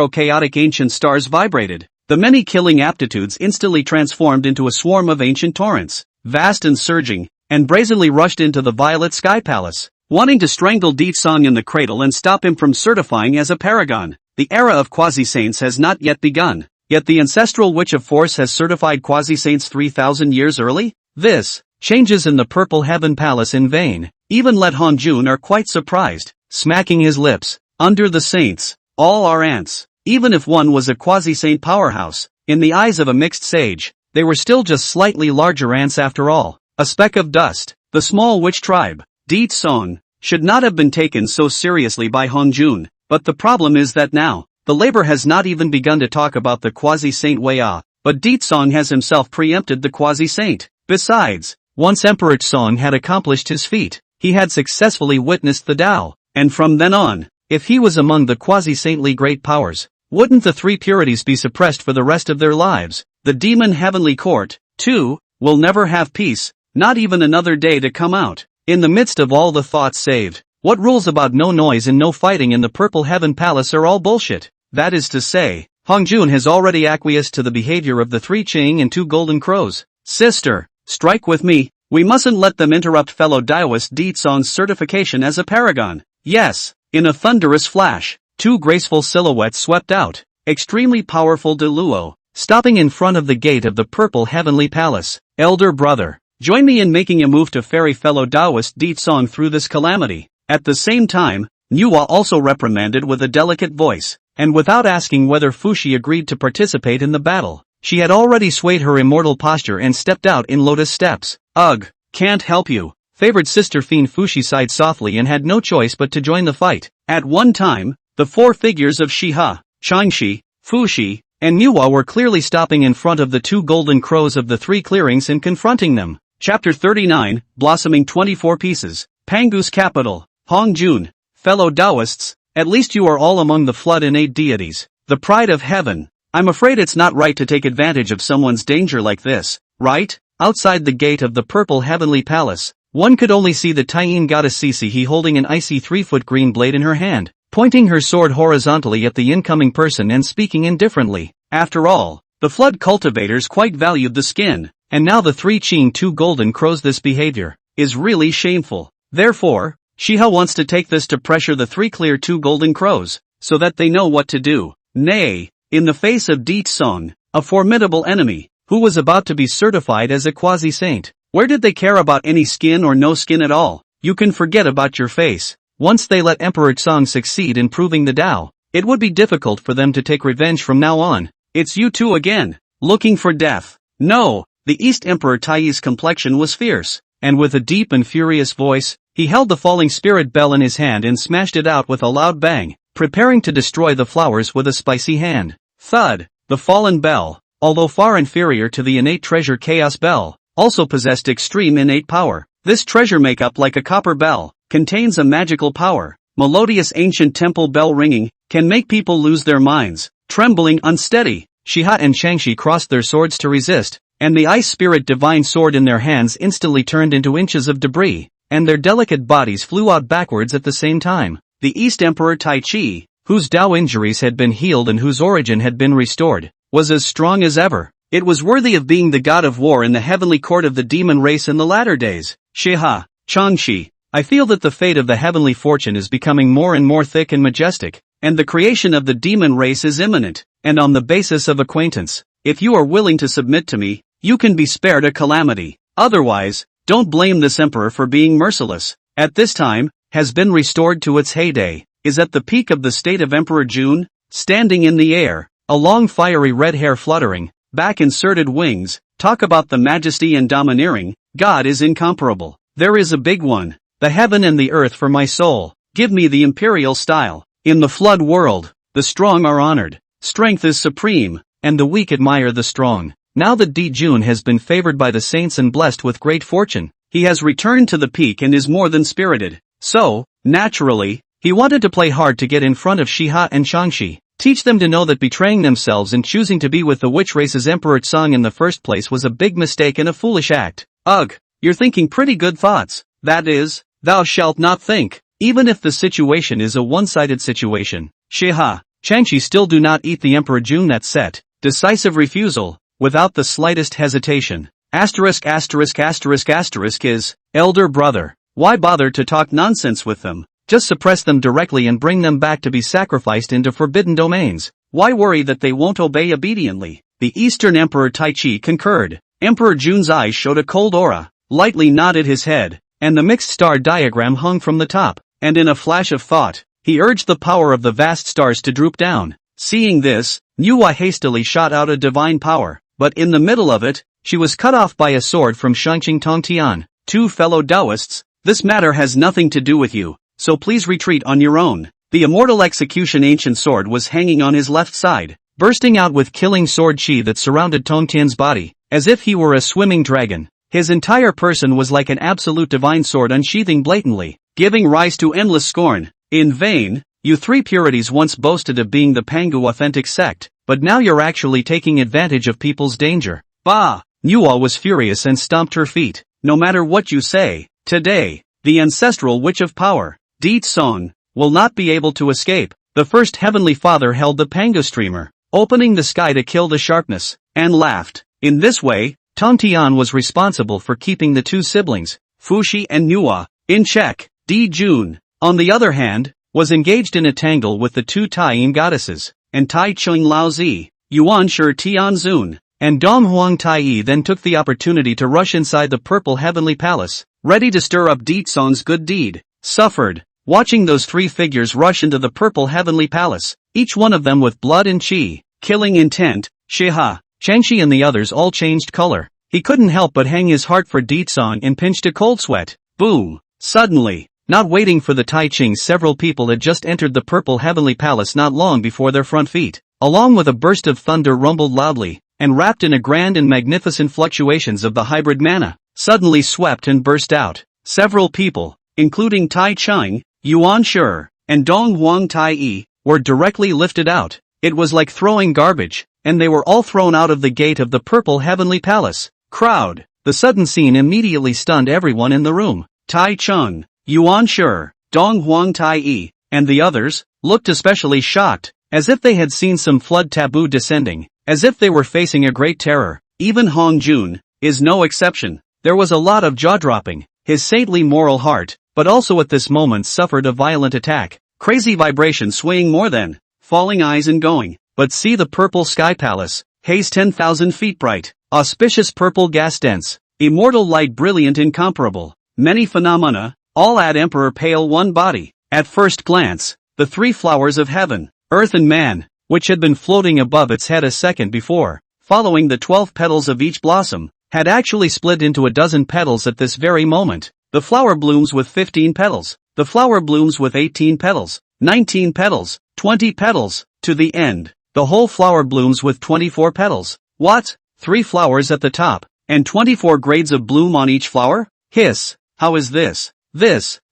chaotic ancient stars vibrated. The many killing aptitudes instantly transformed into a swarm of ancient torrents, vast and surging, and brazenly rushed into the violet sky palace, wanting to strangle Song in the cradle and stop him from certifying as a paragon. The era of quasi-saints has not yet begun, yet the ancestral witch of force has certified quasi-saints 3,000 years early? This changes in the purple heaven palace in vain. Even Let Hongjun are quite surprised, smacking his lips. Under the saints, all are ants. Even if one was a quasi-saint powerhouse, in the eyes of a mixed sage, they were still just slightly larger ants after all. A speck of dust. The small witch tribe, Song, should not have been taken so seriously by Hongjun, but the problem is that now, the labor has not even begun to talk about the quasi-saint Weia, but Song has himself preempted the quasi-saint. Besides, once Emperor Song had accomplished his feat, he had successfully witnessed the Tao, and from then on, if he was among the quasi-saintly great powers, wouldn't the three purities be suppressed for the rest of their lives? The demon heavenly court, too, will never have peace, not even another day to come out. In the midst of all the thoughts saved, what rules about no noise and no fighting in the purple heaven palace are all bullshit. That is to say, Hongjun has already acquiesced to the behavior of the three Qing and two golden crows. Sister, strike with me, we mustn't let them interrupt fellow Daoist Song's certification as a paragon. Yes, in a thunderous flash, two graceful silhouettes swept out, extremely powerful de Luo, stopping in front of the gate of the purple heavenly palace. Elder brother, join me in making a move to ferry fellow Daoist Song through this calamity. At the same time, Nuwa also reprimanded with a delicate voice, and without asking whether Fushi agreed to participate in the battle. She had already swayed her immortal posture and stepped out in lotus steps. Ugh, can't help you. Favored sister fiend Fushi sighed softly and had no choice but to join the fight. At one time, the four figures of Shiha, Changshi, Fushi, and Nuwa were clearly stopping in front of the two golden crows of the three clearings and confronting them. Chapter 39, Blossoming 24 Pieces. Pangu's capital. Hongjun, fellow Taoists, at least you are all among the flood innate deities, the pride of heaven. I'm afraid it's not right to take advantage of someone's danger like this, right? Outside the gate of the purple heavenly palace, one could only see the Taiyin goddess Sisi holding an icy 3-foot green blade in her hand, pointing her sword horizontally at the incoming person and speaking indifferently. After all, the flood cultivators quite valued the skin, and now the three Qing two golden crows. This behavior is really shameful. Therefore, Shiha wants to take this to pressure the three clear two golden crows, so that they know what to do. Nay, in the face of Song, a formidable enemy, who was about to be certified as a quasi-saint, where did they care about any skin or no skin at all? You can forget about your face. Once they let Emperor Song succeed in proving the Tao, it would be difficult for them to take revenge from now on. It's you two again, looking for death. No, the East Emperor Taiyi's complexion was fierce, and with a deep and furious voice, he held the falling spirit bell in his hand and smashed it out with a loud bang, preparing to destroy the flowers with a spicy hand. Thud! The fallen bell, although far inferior to the innate treasure chaos bell, also possessed extreme innate power. This treasure makeup like a copper bell, contains a magical power. Melodious ancient temple bell ringing, can make people lose their minds. Trembling unsteady, Shiha and Changshi crossed their swords to resist, and the ice spirit divine sword in their hands instantly turned into inches of debris, and their delicate bodies flew out backwards at the same time. The East Emperor Tai Chi, whose Tao injuries had been healed and whose origin had been restored, was as strong as ever. It was worthy of being the god of war in the heavenly court of the demon race in the latter days. Shiha, Changshi, I feel that the fate of the heavenly fortune is becoming more and more thick and majestic, and the creation of the demon race is imminent, and on the basis of acquaintance. If you are willing to submit to me, you can be spared a calamity. Otherwise, don't blame this emperor for being merciless. At this time, has been restored to its heyday, is at the peak of the state of Emperor Jun, standing in the air, a long fiery red hair fluttering, back inserted wings. Talk about the majesty and domineering, God is incomparable. There is a big one, the heaven and the earth for my soul. Give me the imperial style. In the flood world, the strong are honored, strength is supreme, and the weak admire the strong. Now that Jun has been favored by the saints and blessed with great fortune, he has returned to the peak and is more than spirited. So, naturally, he wanted to play hard to get in front of Shiha and Changshi, teach them to know that betraying themselves and choosing to be with the witch race's Emperor Song in the first place was a big mistake and a foolish act. Ugh, you're thinking pretty good thoughts. That is, thou shalt not think. Even if the situation is a one-sided situation. Shiha, Changshi still do not eat the Emperor June. That set. Decisive refusal, without the slightest hesitation. Asterisk asterisk asterisk asterisk is, elder brother. Why bother to talk nonsense with them? Just suppress them directly and bring them back to be sacrificed into forbidden domains. Why worry that they won't obey obediently? The Eastern Emperor Taichi concurred. Emperor June's eyes showed a cold aura, lightly nodded his head, and the mixed star diagram hung from the top, and in a flash of thought, he urged the power of the vast stars to droop down. Seeing this, Manhwa hastily shot out a divine power, but in the middle of it, she was cut off by a sword from Shangqing Tongtian. Two fellow Taoists, this matter has nothing to do with you, so please retreat on your own. The immortal execution ancient sword was hanging on his left side, bursting out with killing sword chi that surrounded Tongtian's body, as if he were a swimming dragon. His entire person was like an absolute divine sword unsheathing blatantly, giving rise to endless scorn. In vain, you three purities once boasted of being the Pangu authentic sect, but now you're actually taking advantage of people's danger. Bah! Manhwa was furious and stomped her feet. No matter what you say, today, the ancestral witch of power, Deet Song, will not be able to escape. The first heavenly father held the Pangu streamer, opening the sky to kill the sharpness, and laughed. In this way, Tongtian was responsible for keeping the two siblings, Fushi and Manhwa, in check. Di Jun, on the other hand, was engaged in a tangle with the two Taiyin goddesses, and Tai Chung Laozi, Yuan Shi Tianzun, and Dong Huang Tai then took the opportunity to rush inside the purple heavenly palace, ready to stir up Deet Song's good deed. Suffered, watching those three figures rush into the purple heavenly palace, each one of them with blood and chi, killing intent. Shiha, Changshi and the others all changed color. He couldn't help but hang his heart for Deet Song and pinched a cold sweat. Boom! Suddenly, not waiting for the Tai Ching, several people had just entered the purple heavenly palace not long before their front feet. Along with a burst of thunder rumbled loudly, and wrapped in a grand and magnificent fluctuations of the hybrid mana, suddenly swept and burst out. Several people, including Tai Chung, Yuan Shi, and Dong Huang Tai, were directly lifted out. It was like throwing garbage, and they were all thrown out of the gate of the purple heavenly palace. Crowd. The sudden scene immediately stunned everyone in the room. Tai Chung, Yuan Shi, Dong Huang Tai, and the others, looked especially shocked, as if they had seen some flood taboo descending, as if they were facing a great terror. Even Hong Jun is no exception. There was a lot of jaw-dropping. His saintly moral heart, but also at this moment suffered a violent attack. Crazy vibration swaying more than falling eyes and going. But see the purple sky palace, haze 10,000 feet bright, auspicious purple gas dense, immortal light brilliant incomparable, many phenomena, all at Emperor Pale one body. At first glance, the three flowers of heaven, earth and man, which had been floating above its head a second before, following the 12 petals of each blossom, had actually split into a dozen petals at this very moment. The flower blooms with 15 petals, the flower blooms with 18 petals, 19 petals, 20 petals, to the end. The whole flower blooms with 24 petals. What? 3 flowers at the top, and 24 grades of bloom on each flower? Hiss, how is this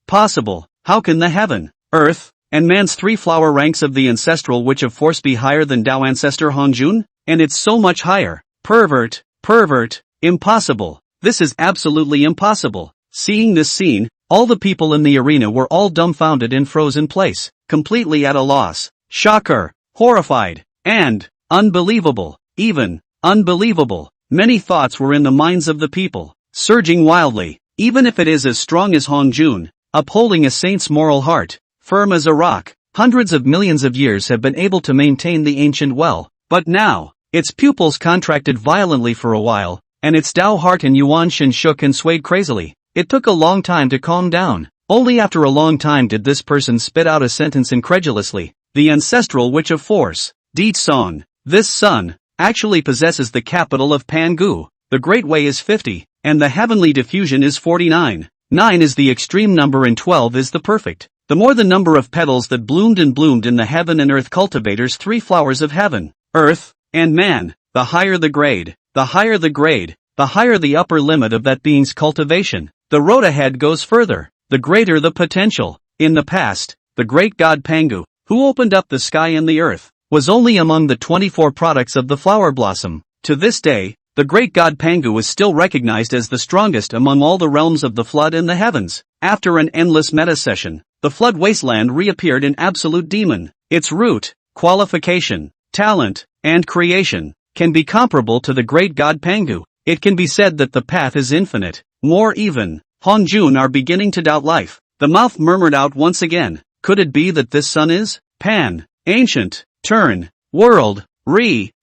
possible? How can the heaven, earth, and man's 3 flower ranks of the ancestral witch of force be higher than Tao ancestor Hongjun? And it's so much higher. Pervert, impossible. This is absolutely impossible. Seeing this scene, all the people in the arena were all dumbfounded and frozen place, completely at a loss. Shocker, horrified, and unbelievable, even unbelievable. Many thoughts were in the minds of the people, surging wildly. Even if it is as strong as Hongjun, upholding a saint's moral heart, firm as a rock, hundreds of millions of years have been able to maintain the ancient well, but now, its pupils contracted violently for a while, and its Tao heart and Yuan Shin shook and swayed crazily. It took a long time to calm down. Only after a long time did this person spit out a sentence incredulously. The ancestral witch of force, Deet Song, this son, actually possesses the capital of Pangu. The great way is 50, and the heavenly diffusion is 49. 9 is the extreme number and 12 is the perfect. The more the number of petals that bloomed in the heaven and earth cultivators 3 flowers of heaven, earth, and man, the higher the grade, the higher the grade, the higher the upper limit of that being's cultivation. The road ahead goes further, the greater the potential. In the past, the great god Pangu, who opened up the sky and the earth, was only among the 24 products of the flower blossom. To this day, the great god Pangu is still recognized as the strongest among all the realms of the flood and the heavens. After an endless meta session, the flood wasteland reappeared an absolute demon. Its root, qualification, talent, and creation can be comparable to the great god Pangu. It can be said that the path is infinite. More even, Honjun are beginning to doubt life. The mouth murmured out once again, could it be that this sun is? Pan, ancient, turn, world,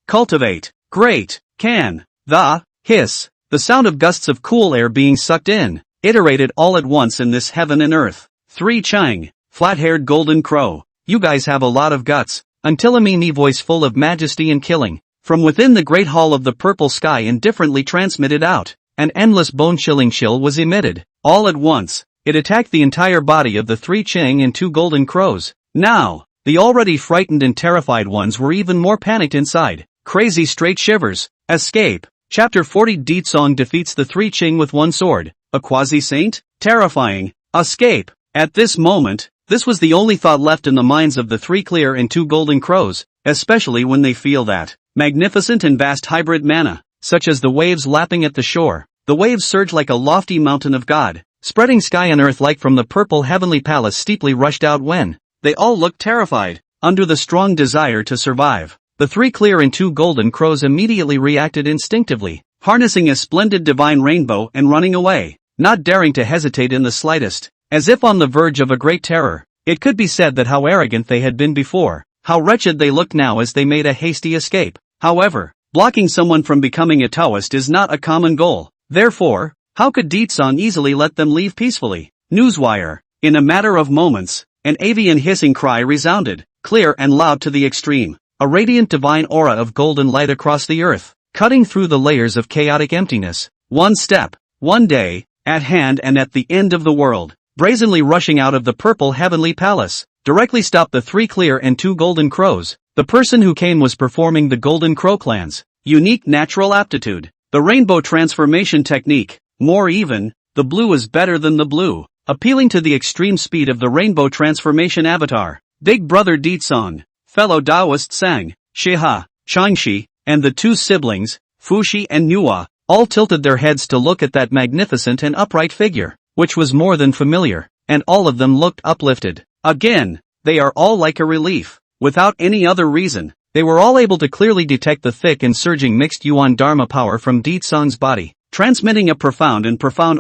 cultivate, great, can, the, hiss, the sound of gusts of cool air being sucked in, iterated all at once in this heaven and earth. 3 Chang, flat-haired golden crow, you guys have a lot of guts, until a mimi voice full of majesty and killing, from within the great hall of the purple sky indifferently transmitted out, an endless bone-chilling chill was emitted. All at once, it attacked the entire body of the 3 Chang and 2 golden crows. Now, the already frightened and terrified ones were even more panicked inside. Crazy straight shivers. Escape. Chapter 40 Deet Song defeats the 3 Ching with 1 sword. A quasi-saint? Terrifying. Escape. At this moment, this was the only thought left in the minds of the 3 clear and 2 golden crows, especially when they feel that magnificent and vast hybrid mana, such as the waves lapping at the shore. The waves surge like a lofty mountain of God, spreading sky and earth like from the purple heavenly palace steeply rushed out when they all looked terrified, under the strong desire to survive. The 3 clear and 2 golden crows immediately reacted instinctively, harnessing a splendid divine rainbow and running away, not daring to hesitate in the slightest, as if on the verge of a great terror. It could be said that how arrogant they had been before, how wretched they looked now as they made a hasty escape. However, blocking someone from becoming a Taoist is not a common goal. Therefore, how could Deet Song easily let them leave peacefully? Newswire. In a matter of moments, an avian hissing cry resounded, clear and loud to the extreme. A radiant divine aura of golden light across the earth, cutting through the layers of chaotic emptiness. One step, one day, at hand and at the end of the world, brazenly rushing out of the purple heavenly palace, directly stopped the 3 clear and 2 golden crows. The person who came was performing the Golden Crow clan's unique natural aptitude, the rainbow transformation technique. More even, the blue is better than the blue, appealing to the extreme speed of the rainbow transformation avatar. Big brother Deet Song, fellow Taoist Sang, Shiha, Changshi, and the 2 siblings, Fushi and Nuwa, all tilted their heads to look at that magnificent and upright figure, which was more than familiar, and all of them looked uplifted. Again, they are all like a relief. Without any other reason, they were all able to clearly detect the thick and surging mixed Yuan Dharma power from Deet Song's body, transmitting a profound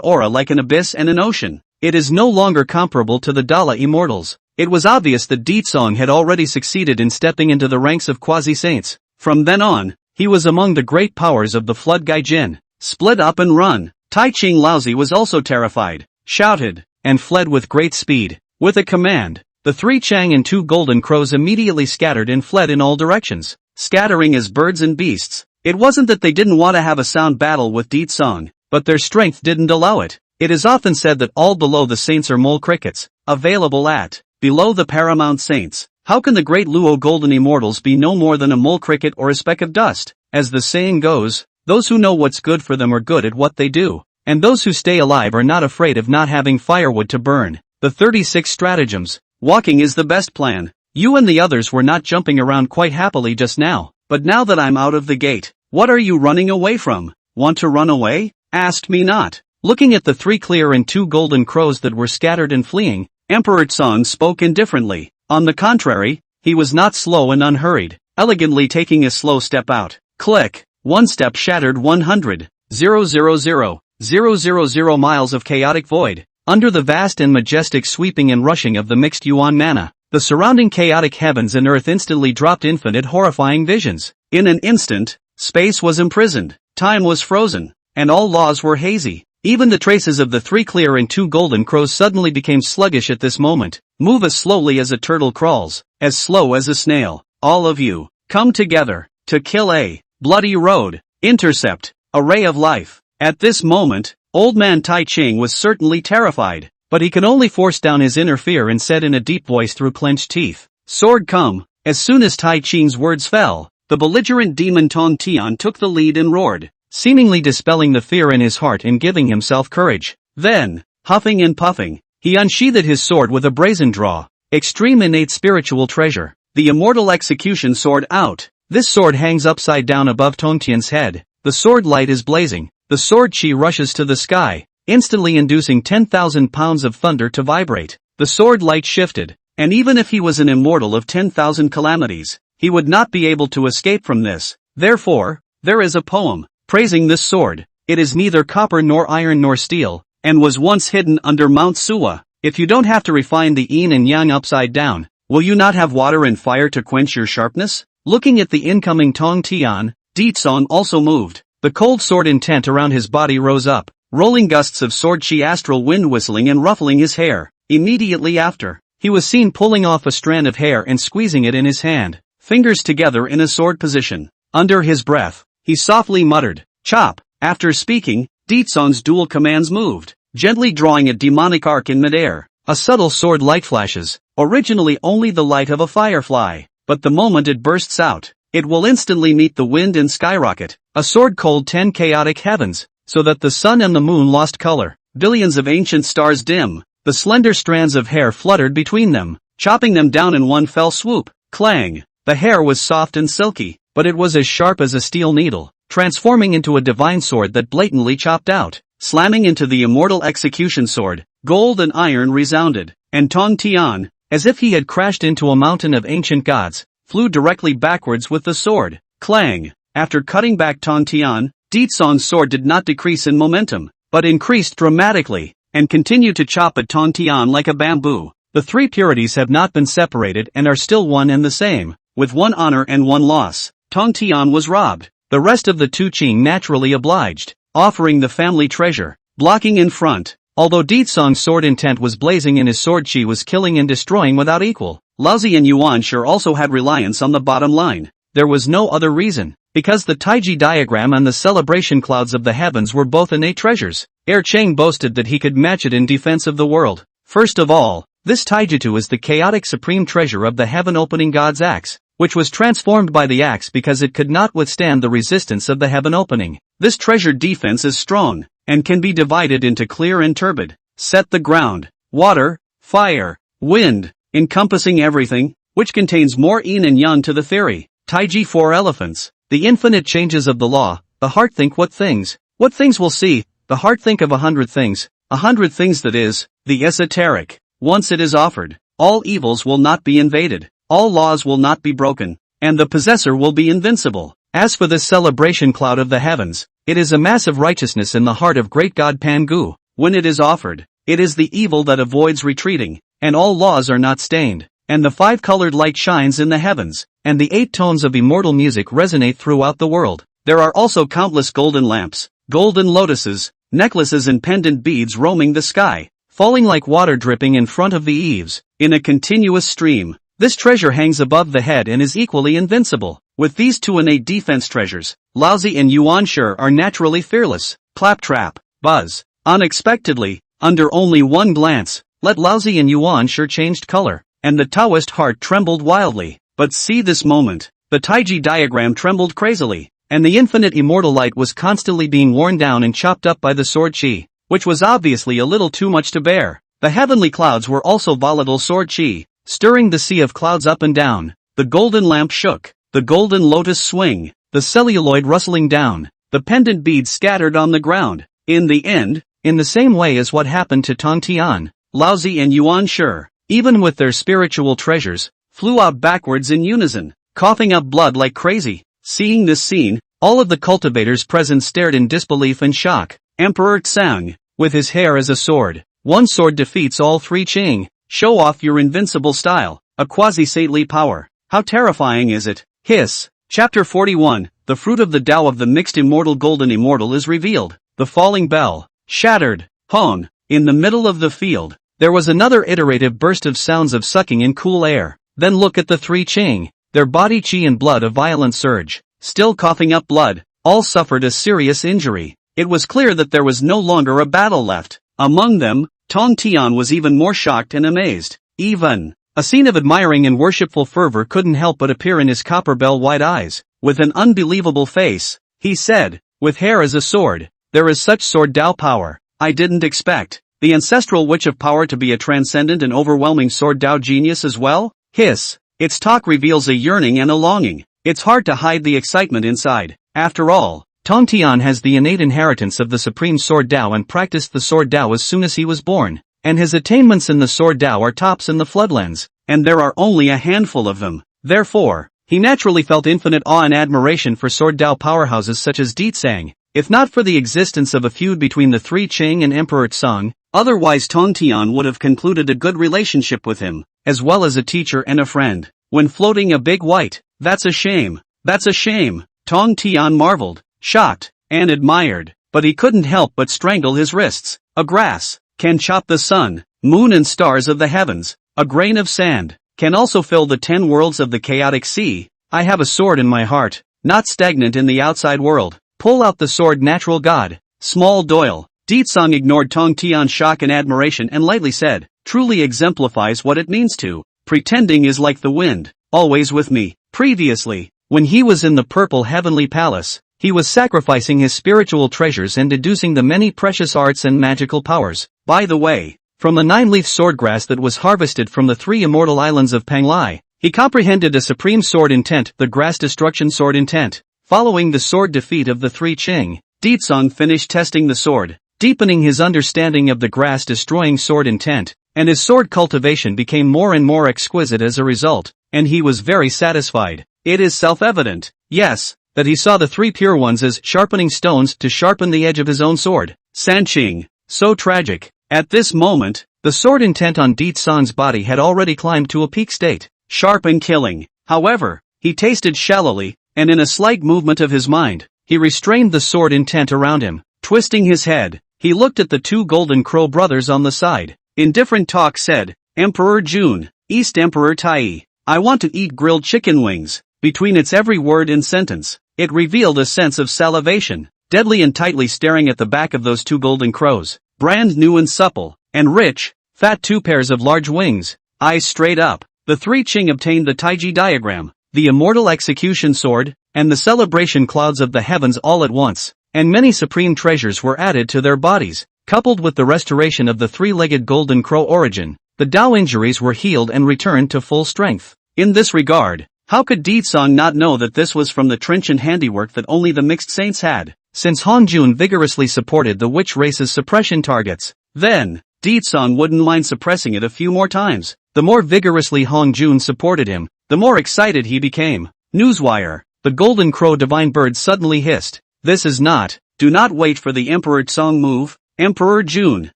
aura like an abyss and an ocean. It is no longer comparable to the Dala immortals. It was obvious that Deet Song had already succeeded in stepping into the ranks of quasi-saints. From then on, he was among the great powers of the Flood Gaijin. Split up and run. Tai Ching Laozi was also terrified, shouted, and fled with great speed. With a command, the 3 Chang and 2 golden crows immediately scattered and fled in all directions, scattering as birds and beasts. It wasn't that they didn't want to have a sound battle with Deet Song, but their strength didn't allow it. It is often said that all below the saints are mole crickets, available at below the paramount saints. How can the great Luo golden immortals be no more than a mole cricket or a speck of dust? As the saying goes, those who know what's good for them are good at what they do, and those who stay alive are not afraid of not having firewood to burn. The 36 stratagems. Walking is the best plan. You and the others were not jumping around quite happily just now, but now that I'm out of the gate, what are you running away from? Want to run away? Asked me not. Looking at the 3 clear and 2 golden crows that were scattered and fleeing, Emperor Tsong spoke indifferently. On the contrary, he was not slow and unhurried, elegantly taking a slow step out. Click. One step shattered 100,000 miles of chaotic void. Under the vast and majestic sweeping and rushing of the mixed Yuan mana, the surrounding chaotic heavens and earth instantly dropped infinite horrifying visions. In an instant, space was imprisoned, time was frozen, and all laws were hazy. Even the traces of the 3 clear and 2 golden crows suddenly became sluggish at this moment. Move as slowly as a turtle crawls, as slow as a snail. All of you, come together, to kill a bloody road, intercept, a ray of life. At this moment, Old Man Tai Ching was certainly terrified, but he could only force down his inner fear and said in a deep voice through clenched teeth, "Sword come." As soon as Tai Ching's words fell, the belligerent demon Tong Tian took the lead and roared, seemingly dispelling the fear in his heart and giving himself courage. Then, huffing and puffing, he unsheathed his sword with a brazen draw, extreme innate spiritual treasure, the immortal execution sword out. This sword hangs upside down above Tong Tian's head. The sword light is blazing. The sword chi rushes to the sky, instantly inducing 10,000 pounds of thunder to vibrate. the sword light shifted, and even if he was an immortal of 10,000 calamities, he would not be able to escape from this. Therefore, there is a poem praising this sword. It is neither copper nor iron nor steel, and was once hidden under Mount Suwa. If you don't have to refine the yin and yang upside down, will you not have water and fire to quench your sharpness? Looking at the incoming Tong Tian, Ditsong also moved. The cold sword intent around his body rose up, rolling gusts of sword chi astral wind whistling and ruffling his hair. Immediately after, he was seen pulling off a strand of hair and squeezing it in his hand, fingers together in a sword position. Under his breath, he softly muttered, "Chop." After speaking, Ditsong's dual commands moved, gently drawing a demonic arc in midair. A subtle sword light flashes, originally only the light of a firefly, but the moment it bursts out, it will instantly meet the wind and skyrocket. A sword cold 10 chaotic heavens, so that the sun and the moon lost color. Billions of ancient stars dim, the slender strands of hair fluttered between them, chopping them down in one fell swoop. Clang! The hair was soft and silky, but it was as sharp as a steel needle, transforming into a divine sword that blatantly chopped out. Slamming into the immortal execution sword, gold and iron resounded, and Tong Tian, as if he had crashed into a mountain of ancient gods, flew directly backwards with the sword. Clang! After cutting back Tong Tian, Ditsong's sword did not decrease in momentum, but increased dramatically, and continued to chop at Tong Tian like a bamboo. The three purities have not been separated and are still one and the same, with one honor and one loss. Tong Tian was robbed. The rest of the Tu Qing naturally obliged, offering the family treasure, blocking in front. Although Ditsong's sword intent was blazing and his sword chi was killing and destroying without equal, Laozi and Yuan sure also had reliance on the bottom line. There was no other reason, because the Taiji diagram and the celebration clouds of the heavens were both innate treasures. Cheng boasted that he could match it in defense of the world. First of all, this Taijutsu is the chaotic supreme treasure of the heaven-opening god's axe, which was transformed by the axe because it could not withstand the resistance of the heaven opening. This treasure defense is strong, and can be divided into clear and turbid. Set the ground, water, fire, wind, encompassing everything, which contains more yin and yang to the theory. Taiji 4 elephants, the infinite changes of the law. The heart think what things will see, the heart think of 100 things that is, the esoteric. Once it is offered, all evils will not be invaded. All laws will not be broken, and the possessor will be invincible. As for this celebration cloud of the heavens, it is a massive righteousness in the heart of great god Pangu. When it is offered, it is the evil that avoids retreating, and all laws are not stained, and the 5-colored light shines in the heavens, and the 8 tones of immortal music resonate throughout the world. There are also countless golden lamps, golden lotuses, necklaces and pendant beads roaming the sky, falling like water dripping in front of the eaves, in a continuous stream. This treasure hangs above the head and is equally invincible. With these two innate defense treasures, Laozi and Yuan Shi are naturally fearless. Claptrap, buzz. Unexpectedly, under only one glance, let Laozi and Yuan Shi changed color, and the Taoist heart trembled wildly. But see this moment. The Taiji diagram trembled crazily, and the infinite immortal light was constantly being worn down and chopped up by the sword chi, which was obviously a little too much to bear. The heavenly clouds were also volatile sword chi, stirring the sea of clouds up and down. The golden lamp shook, the golden lotus swing, the celluloid rustling down, the pendant beads scattered on the ground. In the end, in the same way as what happened to Tong Tian, Laozi and Yuan Shi, even with their spiritual treasures, flew out backwards in unison, coughing up blood like crazy. Seeing this scene, all of the cultivators present stared in disbelief and shock. Emperor Tsang, with his hair as a sword, one sword defeats all 3 Qing. Show off your invincible style, a quasi-saintly power. How terrifying is it? Hiss. Chapter 41, the fruit of the Tao of the mixed immortal golden immortal is revealed. The falling bell. Shattered. Hone. In the middle of the field, there was another iterative burst of sounds of sucking in cool air. Then look at the 3 Qing. Their body chi and blood a violent surge. Still coughing up blood, all suffered a serious injury. It was clear that there was no longer a battle left. Among them, Tong Tian was even more shocked and amazed. Even a scene of admiring and worshipful fervor couldn't help but appear in his copper bell-white eyes. With an unbelievable face, he said, with hair as a sword, there is such sword Tao power. I didn't expect the ancestral witch of power to be a transcendent and overwhelming sword Tao genius as well. Hiss. Its talk reveals a yearning and a longing. It's hard to hide the excitement inside. After all, Tong Tian has the innate inheritance of the supreme sword Tao and practiced the sword Tao as soon as he was born. and his attainments in the sword Dao are tops in the floodlands, and there are only a handful of them. Therefore, he naturally felt infinite awe and admiration for sword Dao powerhouses such as Ditsang. If not for the existence of a feud between the three Qing and Emperor Tsang, otherwise Tong Tian would have concluded a good relationship with him, as well as a teacher and a friend. When floating a big white, that's a shame. That's a shame. Tong Tian marveled, shocked, and admired, but he couldn't help but strangle his wrists. A grass can chop the sun, moon and stars of the heavens. A grain of sand can also fill the 10 worlds of the chaotic sea. I have a sword in my heart, not stagnant in the outside world. Pull out the sword, natural god. Small Doyle. Ditsang ignored Tong Tian's shock and admiration and lightly said, truly exemplifies what it means to pretending is like the wind, always with me. Previously, when he was in the purple heavenly palace, he was sacrificing his spiritual treasures and deducing the many precious arts and magical powers. By the way, from the 9-leaf swordgrass that was harvested from the 3 immortal islands of Panglai, he comprehended a supreme sword intent, the grass destruction sword intent. Following the sword defeat of the 3 Qing, Ditsang finished testing the sword, deepening his understanding of the grass-destroying sword intent, and his sword cultivation became more and more exquisite as a result, and he was very satisfied. It is self-evident, yes, that he saw the 3 pure ones as sharpening stones to sharpen the edge of his own sword. Sanqing, so tragic. At this moment, the sword intent on Ditsang's body had already climbed to a peak state, sharp and killing. However, he tasted shallowly, and in a slight movement of his mind, he restrained the sword intent around him. Twisting his head, he looked at the 2 Golden Crow brothers on the side. In different talk said, Emperor Jun, East Emperor Tai, I want to eat grilled chicken wings. Between its every word and sentence, it revealed a sense of salivation, deadly and tightly staring at the back of those 2 Golden Crows, brand new and supple, and rich, fat 2 pairs of large wings, eyes straight up. The 3 Qing obtained the Taiji diagram, the immortal execution sword, and the celebration clouds of the heavens all at once, and many supreme treasures were added to their bodies. Coupled with the restoration of the 3-legged Golden Crow origin, the Dao injuries were healed and returned to full strength. In this regard, how could Ditsang not know that this was from the trenchant handiwork that only the mixed saints had, since Hongjun vigorously supported the witch race's suppression targets? Then, Ditsang wouldn't mind suppressing it a few more times. The more vigorously Hongjun supported him, the more excited he became. Newswire. The Golden Crow divine bird suddenly hissed. This is not. Do not wait for the Emperor Tsang move. Emperor Jun,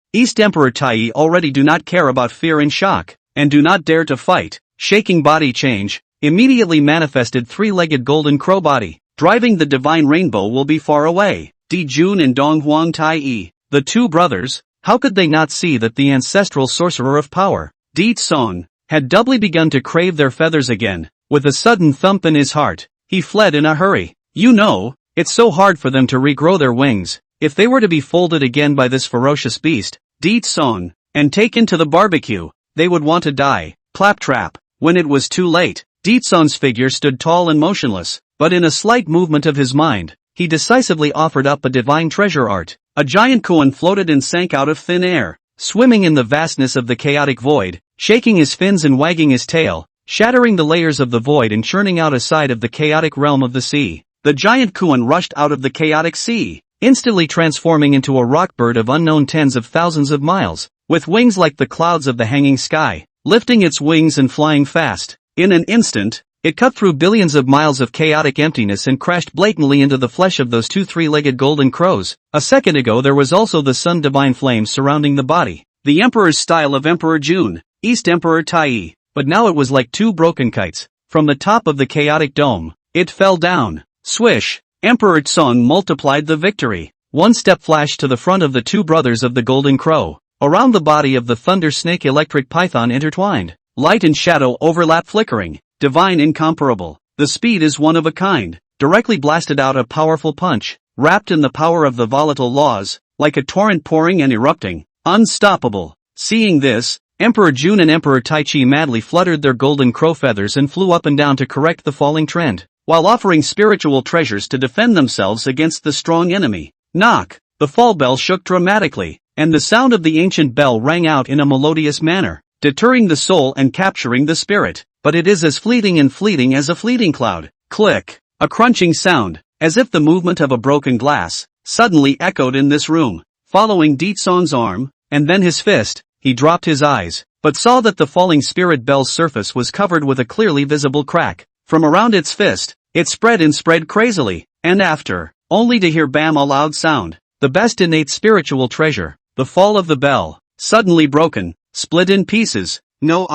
East Emperor Tai already do not care about fear and shock, and do not dare to fight. Shaking body change, immediately manifested 3-legged Golden Crow body. Driving the divine rainbow will be far away. Di Jun and Dong Huang Tai, the 2 brothers, how could they not see that the ancestral sorcerer of power, Di Tsang, had doubly begun to crave their feathers again? With a sudden thump in his heart, he fled in a hurry. You know, it's so hard for them to regrow their wings. If they were to be folded again by this ferocious beast, Di Tsang, and taken to the barbecue, they would want to die. Claptrap. When it was too late, Di Tsang's figure stood tall and motionless, but in a slight movement of his mind, he decisively offered up a divine treasure art. A giant koan floated and sank out of thin air, swimming in the vastness of the chaotic void, shaking his fins and wagging his tail, shattering the layers of the void and churning out a side of the chaotic realm of the sea. The giant koan rushed out of the chaotic sea, instantly transforming into a rock bird of unknown tens of thousands of miles, with wings like the clouds of the hanging sky, lifting its wings and flying fast. In an instant, it cut through billions of miles of chaotic emptiness and crashed blatantly into the flesh of those 2 3-legged Golden Crows. A second ago there was also the sun divine flame surrounding the body, the Emperor's style of Emperor Jun, East Emperor Tai, but now it was like 2 broken kites. From the top of the chaotic dome, it fell down. Swish! Emperor Tsang multiplied the victory. 1 step flashed to the front of the 2 brothers of the Golden Crow. Around the body of the Thunder Snake electric python intertwined. Light and shadow overlap flickering. Divine incomparable. The speed is one of a kind. Directly blasted out a powerful punch. Wrapped in the power of the volatile laws. Like a torrent pouring and erupting. Unstoppable. Seeing this, Emperor Jun and Emperor Tai Chi madly fluttered their Golden Crow feathers and flew up and down to correct the falling trend, while offering spiritual treasures to defend themselves against the strong enemy. Knock! The fall bell shook dramatically, and the sound of the ancient bell rang out in a melodious manner, deterring the soul and capturing the spirit. But it is as fleeting as a fleeting cloud. Click! A crunching sound, as if the movement of a broken glass, suddenly echoed in this room. Following Di Tsang's arm, and then his fist, he dropped his eyes, but saw that the falling spirit bell's surface was covered with a clearly visible crack. From around its fist, it spread and spread crazily, and after, only to hear bam a loud sound. The best innate spiritual treasure, the fall of the bell, suddenly broken, split in pieces. No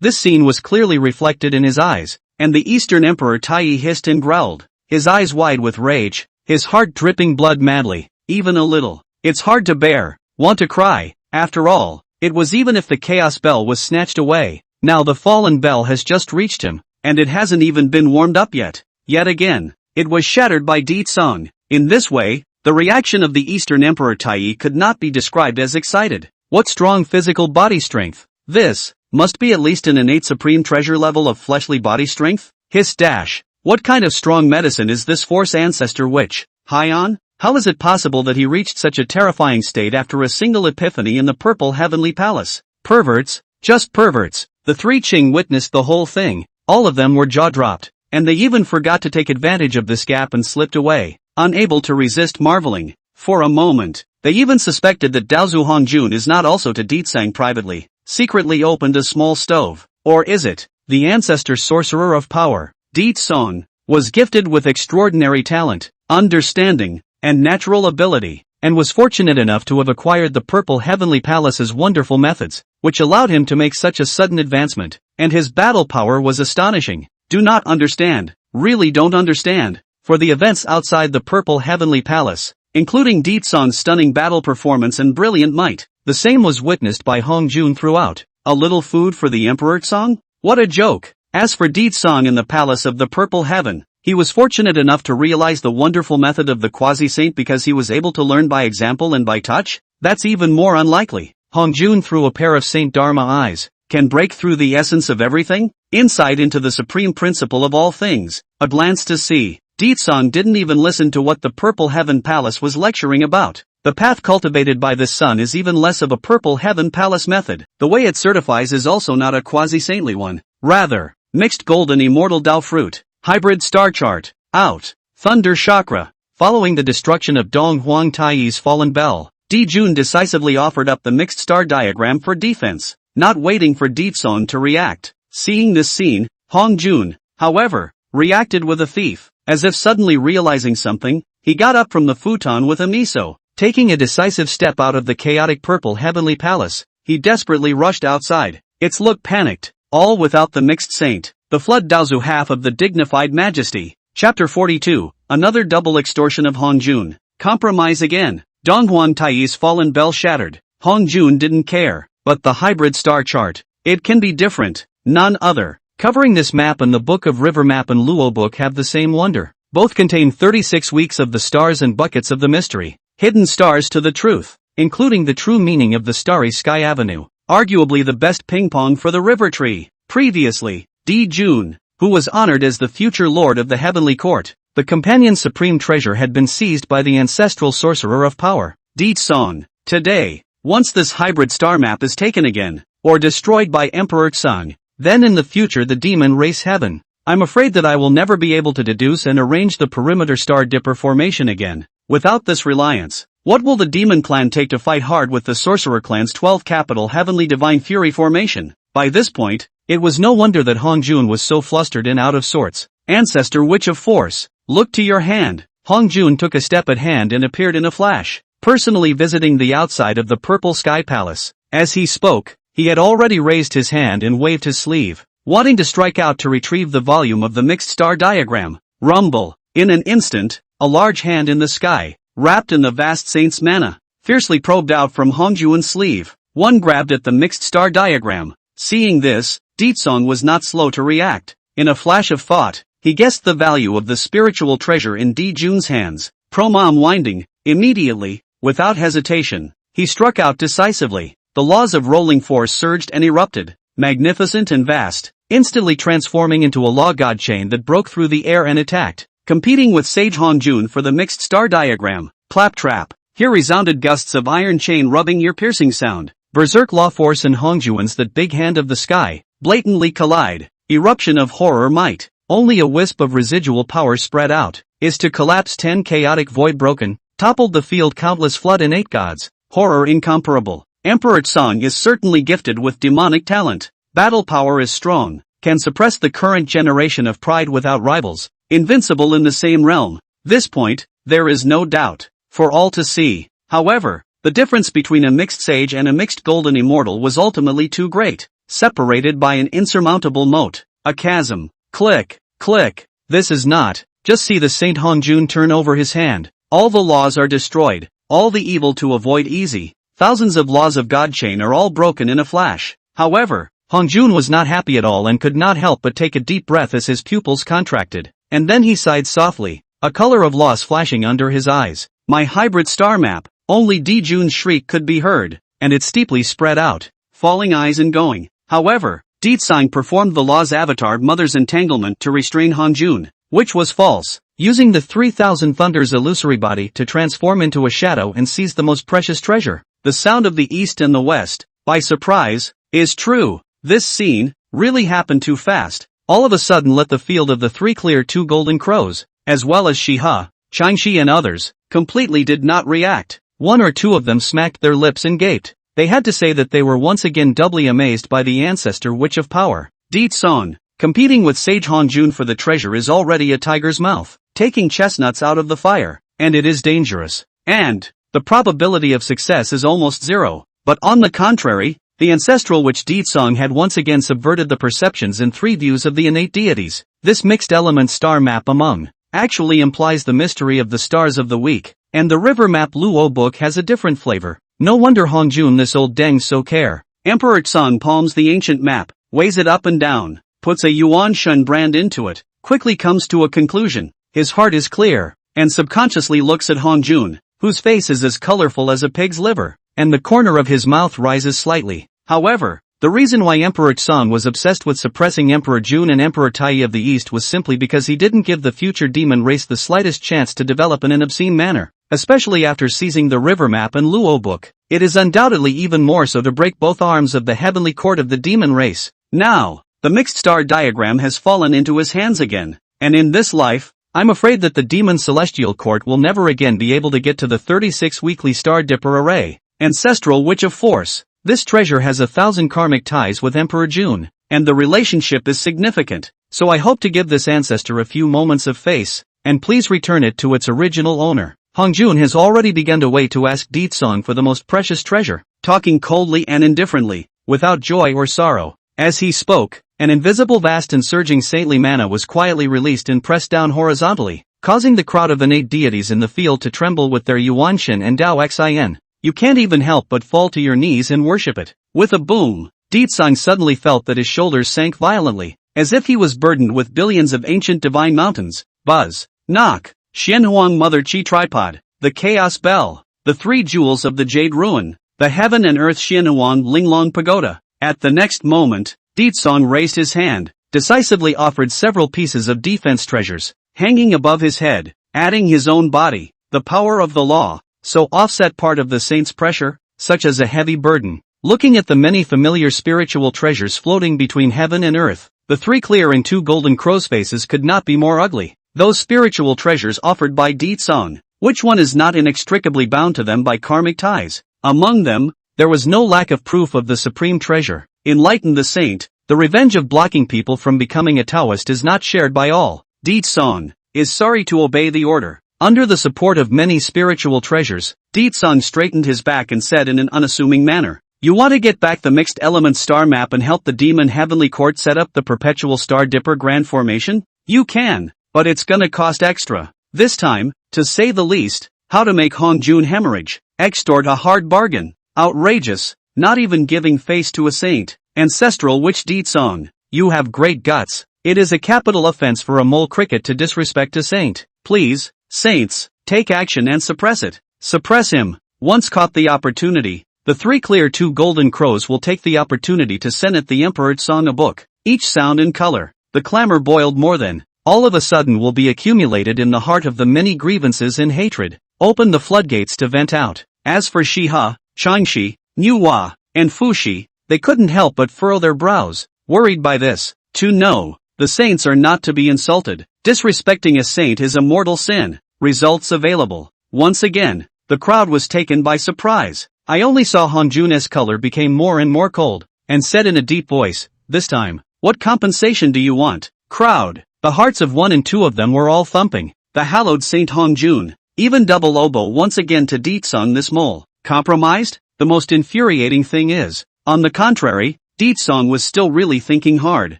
This scene was clearly reflected in his eyes, and the Eastern Emperor Tai hissed and growled, his eyes wide with rage, his heart dripping blood madly, even a little. It's hard to bear, want to cry, after all, it was even if the chaos bell was snatched away. Now the fallen bell has just reached him, and it hasn't even been warmed up yet. Yet again, it was shattered by Di Tsung. In this way, the reaction of the Eastern Emperor Tai could not be described as excited. What strong physical body strength! This must be at least an innate supreme treasure level of fleshly body strength. Hiss dash. What kind of strong medicine is this force ancestor witch high on? How is it possible that he reached such a terrifying state after a single epiphany in the purple heavenly palace? Perverts, just perverts. The three Qing witnessed the whole thing. All of them were jaw-dropped, and they even forgot to take advantage of this gap and slipped away, unable to resist marveling. For a moment, they even suspected that Daozu Hongjun is not also to Ditsang privately, secretly opened a small stove. Or is it? The ancestor sorcerer of power, Di Tsung, was gifted with extraordinary talent, understanding, and natural ability, and was fortunate enough to have acquired the Purple Heavenly Palace's wonderful methods, which allowed him to make such a sudden advancement, and his battle power was astonishing. Do not understand, really don't understand, for the events outside the Purple Heavenly Palace, including Di Tsung's stunning battle performance and brilliant might, the same was witnessed by Hongjun throughout. A little food for the Emperor Tsung? What a joke! As for Di Tsung in the Palace of the Purple Heaven, he was fortunate enough to realize the wonderful method of the quasi-saint because he was able to learn by example and by touch? That's even more unlikely. Hongjun through a pair of Saint Dharma eyes, can break through the essence of everything? Insight into the supreme principle of all things, a glance to see. Di Tsung didn't even listen to what the Purple Heaven Palace was lecturing about. The path cultivated by this sun is even less of a Purple Heaven Palace method. The way it certifies is also not a quasi-saintly one. Rather, mixed golden immortal Dao fruit. Hybrid star chart. Out. Thunder chakra. Following the destruction of Dong Huang Tai's fallen bell, Di Jun decisively offered up the mixed star diagram for defense, not waiting for Di Tsung to react. Seeing this scene, Hongjun, however, reacted with a thief. As if suddenly realizing something, he got up from the futon with a miso. Taking a decisive step out of the chaotic Purple Heavenly Palace, he desperately rushed outside. Its look panicked, all without the mixed saint. The flood Daozu half of the dignified majesty. Chapter 42, another double extortion of Hongjun. Compromise again. Donghuan Tai's fallen bell shattered. Hongjun didn't care. But the hybrid star chart. It can be different. None other. Covering this map and the Book of River Map and Luo Book have the same wonder. Both contain 36 weeks of the stars and buckets of the mystery. Hidden stars to the truth, including the true meaning of the Starry Sky Avenue. Arguably the best ping-pong for the river tree. Previously, Di Jun, who was honored as the future lord of the heavenly court, the companion's supreme treasure had been seized by the ancestral sorcerer of power, Di Tsung. Today, once this hybrid star map is taken again, or destroyed by Emperor Tsung, then in the future the demon race heaven, I'm afraid that I will never be able to deduce and arrange the perimeter star dipper formation again. Without this reliance, what will the demon clan take to fight hard with the sorcerer clan's 12 capital heavenly divine fury formation? By this point, it was no wonder that Hongjun was so flustered and out of sorts. Ancestor Witch of Force, look to your hand. Hongjun took a step at hand and appeared in a flash, personally visiting the outside of the Purple Sky Palace. As he spoke, he had already raised his hand and waved his sleeve, wanting to strike out to retrieve the volume of the mixed star diagram. Rumble. In an instant, a large hand in the sky, wrapped in the vast saint's mana, fiercely probed out from Hongjun's sleeve. One grabbed at the mixed star diagram. Seeing this, Di Tsung was not slow to react. In a flash of thought, he guessed the value of the spiritual treasure in Di Jun's hands. Promom winding, immediately, without hesitation, he struck out decisively. The laws of rolling force surged and erupted, magnificent and vast, instantly transforming into a law god chain that broke through the air and attacked, competing with Sage Hongjun for the mixed star diagram. Claptrap. Here resounded gusts of iron chain rubbing ear-piercing sound. Berserk law force and Hongjun's that big hand of the sky, blatantly collide. Eruption of horror might. Only a wisp of residual power spread out, is to collapse 10 chaotic void broken, toppled the field countless flood innate gods. Horror incomparable. Emperor Tsang is certainly gifted with demonic talent. Battle power is strong, can suppress the current generation of pride without rivals, invincible in the same realm. This point, there is no doubt, for all to see. However, the difference between a mixed sage and a mixed golden immortal was ultimately too great, separated by an insurmountable moat, a chasm. Click, click. This is not, just see the Saint Hongjun turn over his hand. All the laws are destroyed, all the evil to avoid easy. Thousands of laws of God chain are all broken in a flash. However, Hongjun was not happy at all and could not help but take a deep breath as his pupils contracted, and then he sighed softly, a color of loss flashing under his eyes. My hybrid star map. Only Dijun's shriek could be heard, and it steeply spread out, falling eyes and going. However, Ditsang performed the law's avatar mother's entanglement to restrain Hongjun, which was false, using the 3000 Thunder's illusory body to transform into a shadow and seize the most precious treasure. The sound of the east and the west, by surprise, is true. This scene really happened too fast. All of a sudden let the field of the three clear two golden crows, as well as Shiha, Changshi and others, completely did not react. One or two of them smacked their lips and gaped. They had to say that they were once again doubly amazed by the ancestor witch of power. Ditsang, competing with Sage Hongjun for the treasure is already a tiger's mouth, taking chestnuts out of the fire, and it is dangerous. And the probability of success is almost zero. But on the contrary, the ancestral witch Ditsang had once again subverted the perceptions and three views of the innate deities. This mixed element star map among actually implies the mystery of the stars of the week. And the river map Luo book has a different flavor. No wonder Hongjun this old deng so care. Emperor Tsang palms the ancient map, weighs it up and down, puts a Yuan Shun brand into it, quickly comes to a conclusion. His heart is clear, and subconsciously looks at Hongjun, whose face is as colorful as a pig's liver, and the corner of his mouth rises slightly. However, the reason why Emperor Tsang was obsessed with suppressing Emperor Jun and Emperor Tai of the East was simply because he didn't give the future demon race the slightest chance to develop in an obscene manner. Especially after seizing the river map and Luo book, it is undoubtedly even more so to break both arms of the heavenly court of the demon race. Now, the mixed star diagram has fallen into his hands again, and in this life, I'm afraid that the demon celestial court will never again be able to get to the 36 weekly star dipper array. Ancestral witch of force. This treasure has 1,000 karmic ties with Emperor Jun, and the relationship is significant, so I hope to give this ancestor a few moments of face, and please return it to its original owner. Hongjun has already begun to wait to ask Ditsang for the most precious treasure, talking coldly and indifferently, without joy or sorrow. As he spoke, an invisible vast and surging saintly mana was quietly released and pressed down horizontally, causing the crowd of innate deities in the field to tremble with their Yuanshin and Dao Xin. You can't even help but fall to your knees and worship it. With a boom, Ditsang suddenly felt that his shoulders sank violently, as if he was burdened with billions of ancient divine mountains. Buzz, knock. Xianhuang Mother Chi Tripod, the Chaos Bell, the three jewels of the Jade Ruin, the Heaven and Earth Xianhuang Linglong Pagoda. At the next moment, Ditsang raised his hand, decisively offered several pieces of defense treasures, hanging above his head, adding his own body, the power of the law, so offset part of the saint's pressure, such as a heavy burden. Looking at the many familiar spiritual treasures floating between heaven and earth, the three clear and two golden crow's faces could not be more ugly. Those spiritual treasures offered by Ditsang, which one is not inextricably bound to them by karmic ties? Among them, there was no lack of proof of the supreme treasure. Enlighten the saint, the revenge of blocking people from becoming a Taoist is not shared by all. Ditsang is sorry to obey the order. Under the support of many spiritual treasures, Ditsang straightened his back and said in an unassuming manner, "You want to get back the mixed element star map and help the demon heavenly court set up the perpetual star dipper grand formation? You can. But it's gonna cost extra. This time, to say the least. How to make Hongjun hemorrhage. Extort a hard bargain. Outrageous. Not even giving face to a saint. Ancestral witch Ditsang. You have great guts. It is a capital offense for a mole cricket to disrespect a saint. Please, saints, take action and suppress it. Suppress him. Once caught the opportunity, the three clear two golden crows will take the opportunity to senate the Emperor Tsang a book. Each sound and color. The clamor boiled more than all of a sudden will be accumulated in the heart of the many grievances and hatred. Open the floodgates to vent out. As for Shiha, Changshi, Niuhua, and Fushi, they couldn't help but furrow their brows, worried by this. To know, the saints are not to be insulted. Disrespecting a saint is a mortal sin. Results available. Once again, the crowd was taken by surprise. I only saw Hongjun's color became more and more cold, and said in a deep voice, "This time, what compensation do you want?" Crowd. The hearts of one and two of them were all thumping. The hallowed Saint Hongjun. Even double oboe once again to Deetsong this mole. Compromised? The most infuriating thing is, on the contrary, Deetsong was still really thinking hard.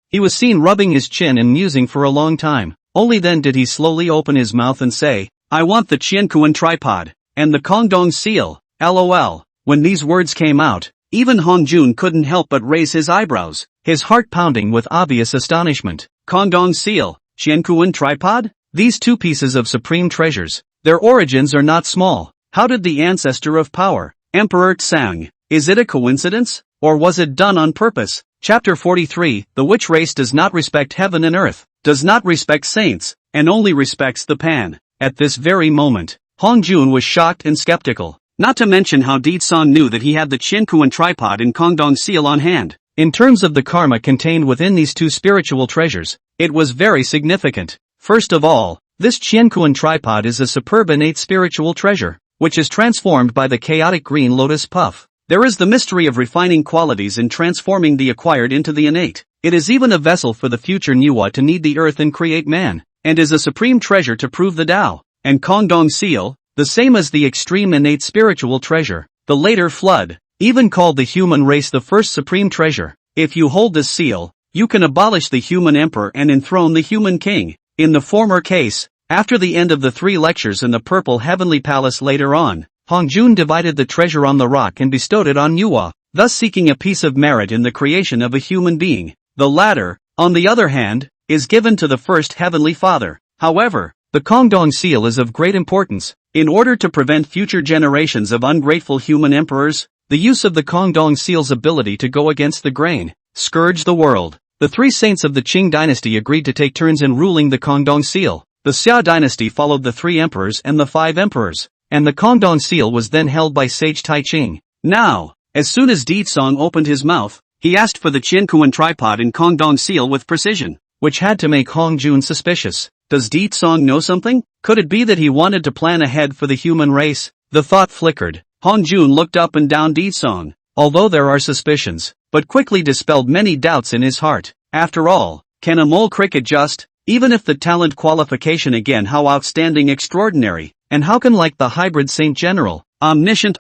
He was seen rubbing his chin and musing for a long time. Only then did he slowly open his mouth and say, "I want the Qiankuan tripod, and the Kongdong seal, LOL. When these words came out, even Hongjun couldn't help but raise his eyebrows, his heart pounding with obvious astonishment. Kongdong seal, Qiankuan tripod? These two pieces of supreme treasures, their origins are not small. How did the ancestor of power, Emperor Tsang, is it a coincidence? Or was it done on purpose? Chapter 43, the witch race does not respect heaven and earth, does not respect saints, and only respects the pan. At this very moment, Hongjun was shocked and skeptical. Not to mention how Deetsong knew that he had the Qiankuan tripod and Kongdong seal on hand. In terms of the karma contained within these two spiritual treasures, it was very significant. First of all, this Qiankuan tripod is a superb innate spiritual treasure, which is transformed by the chaotic green lotus puff. There is the mystery of refining qualities and transforming the acquired into the innate. It is even a vessel for the future Manhwa to knead the earth and create man, and is a supreme treasure to prove the Tao. And Kongdong seal, the same as the extreme innate spiritual treasure, the later flood, even called the human race the first supreme treasure. If you hold this seal, you can abolish the human emperor and enthrone the human king. In the former case, after the end of the 3 lectures in the purple heavenly palace later on, Hongjun divided the treasure on the rock and bestowed it on Manhwa, thus seeking a piece of merit in the creation of a human being. The latter, on the other hand, is given to the first heavenly father. However, the Kongdong seal is of great importance. In order to prevent future generations of ungrateful human emperors, the use of the Kongdong seal's ability to go against the grain, scourge the world. The 3 saints of the Qing dynasty agreed to take turns in ruling the Kongdong seal. The Xia dynasty followed the 3 emperors and the 5 emperors, and the Kongdong seal was then held by sage Taiching. Now, as soon as Deetsong opened his mouth, he asked for the Qiankuan tripod and Kongdong seal with precision, which had to make Hongjun suspicious. Does Deetsong know something? Could it be that he wanted to plan ahead for the human race? The thought flickered. Hongjun looked up and down Deetsong, although there are suspicions, but quickly dispelled many doubts in his heart. After all, can a mole cricket just, even if the talent qualification again how outstanding extraordinary, and how can like the hybrid Saint General, omniscient,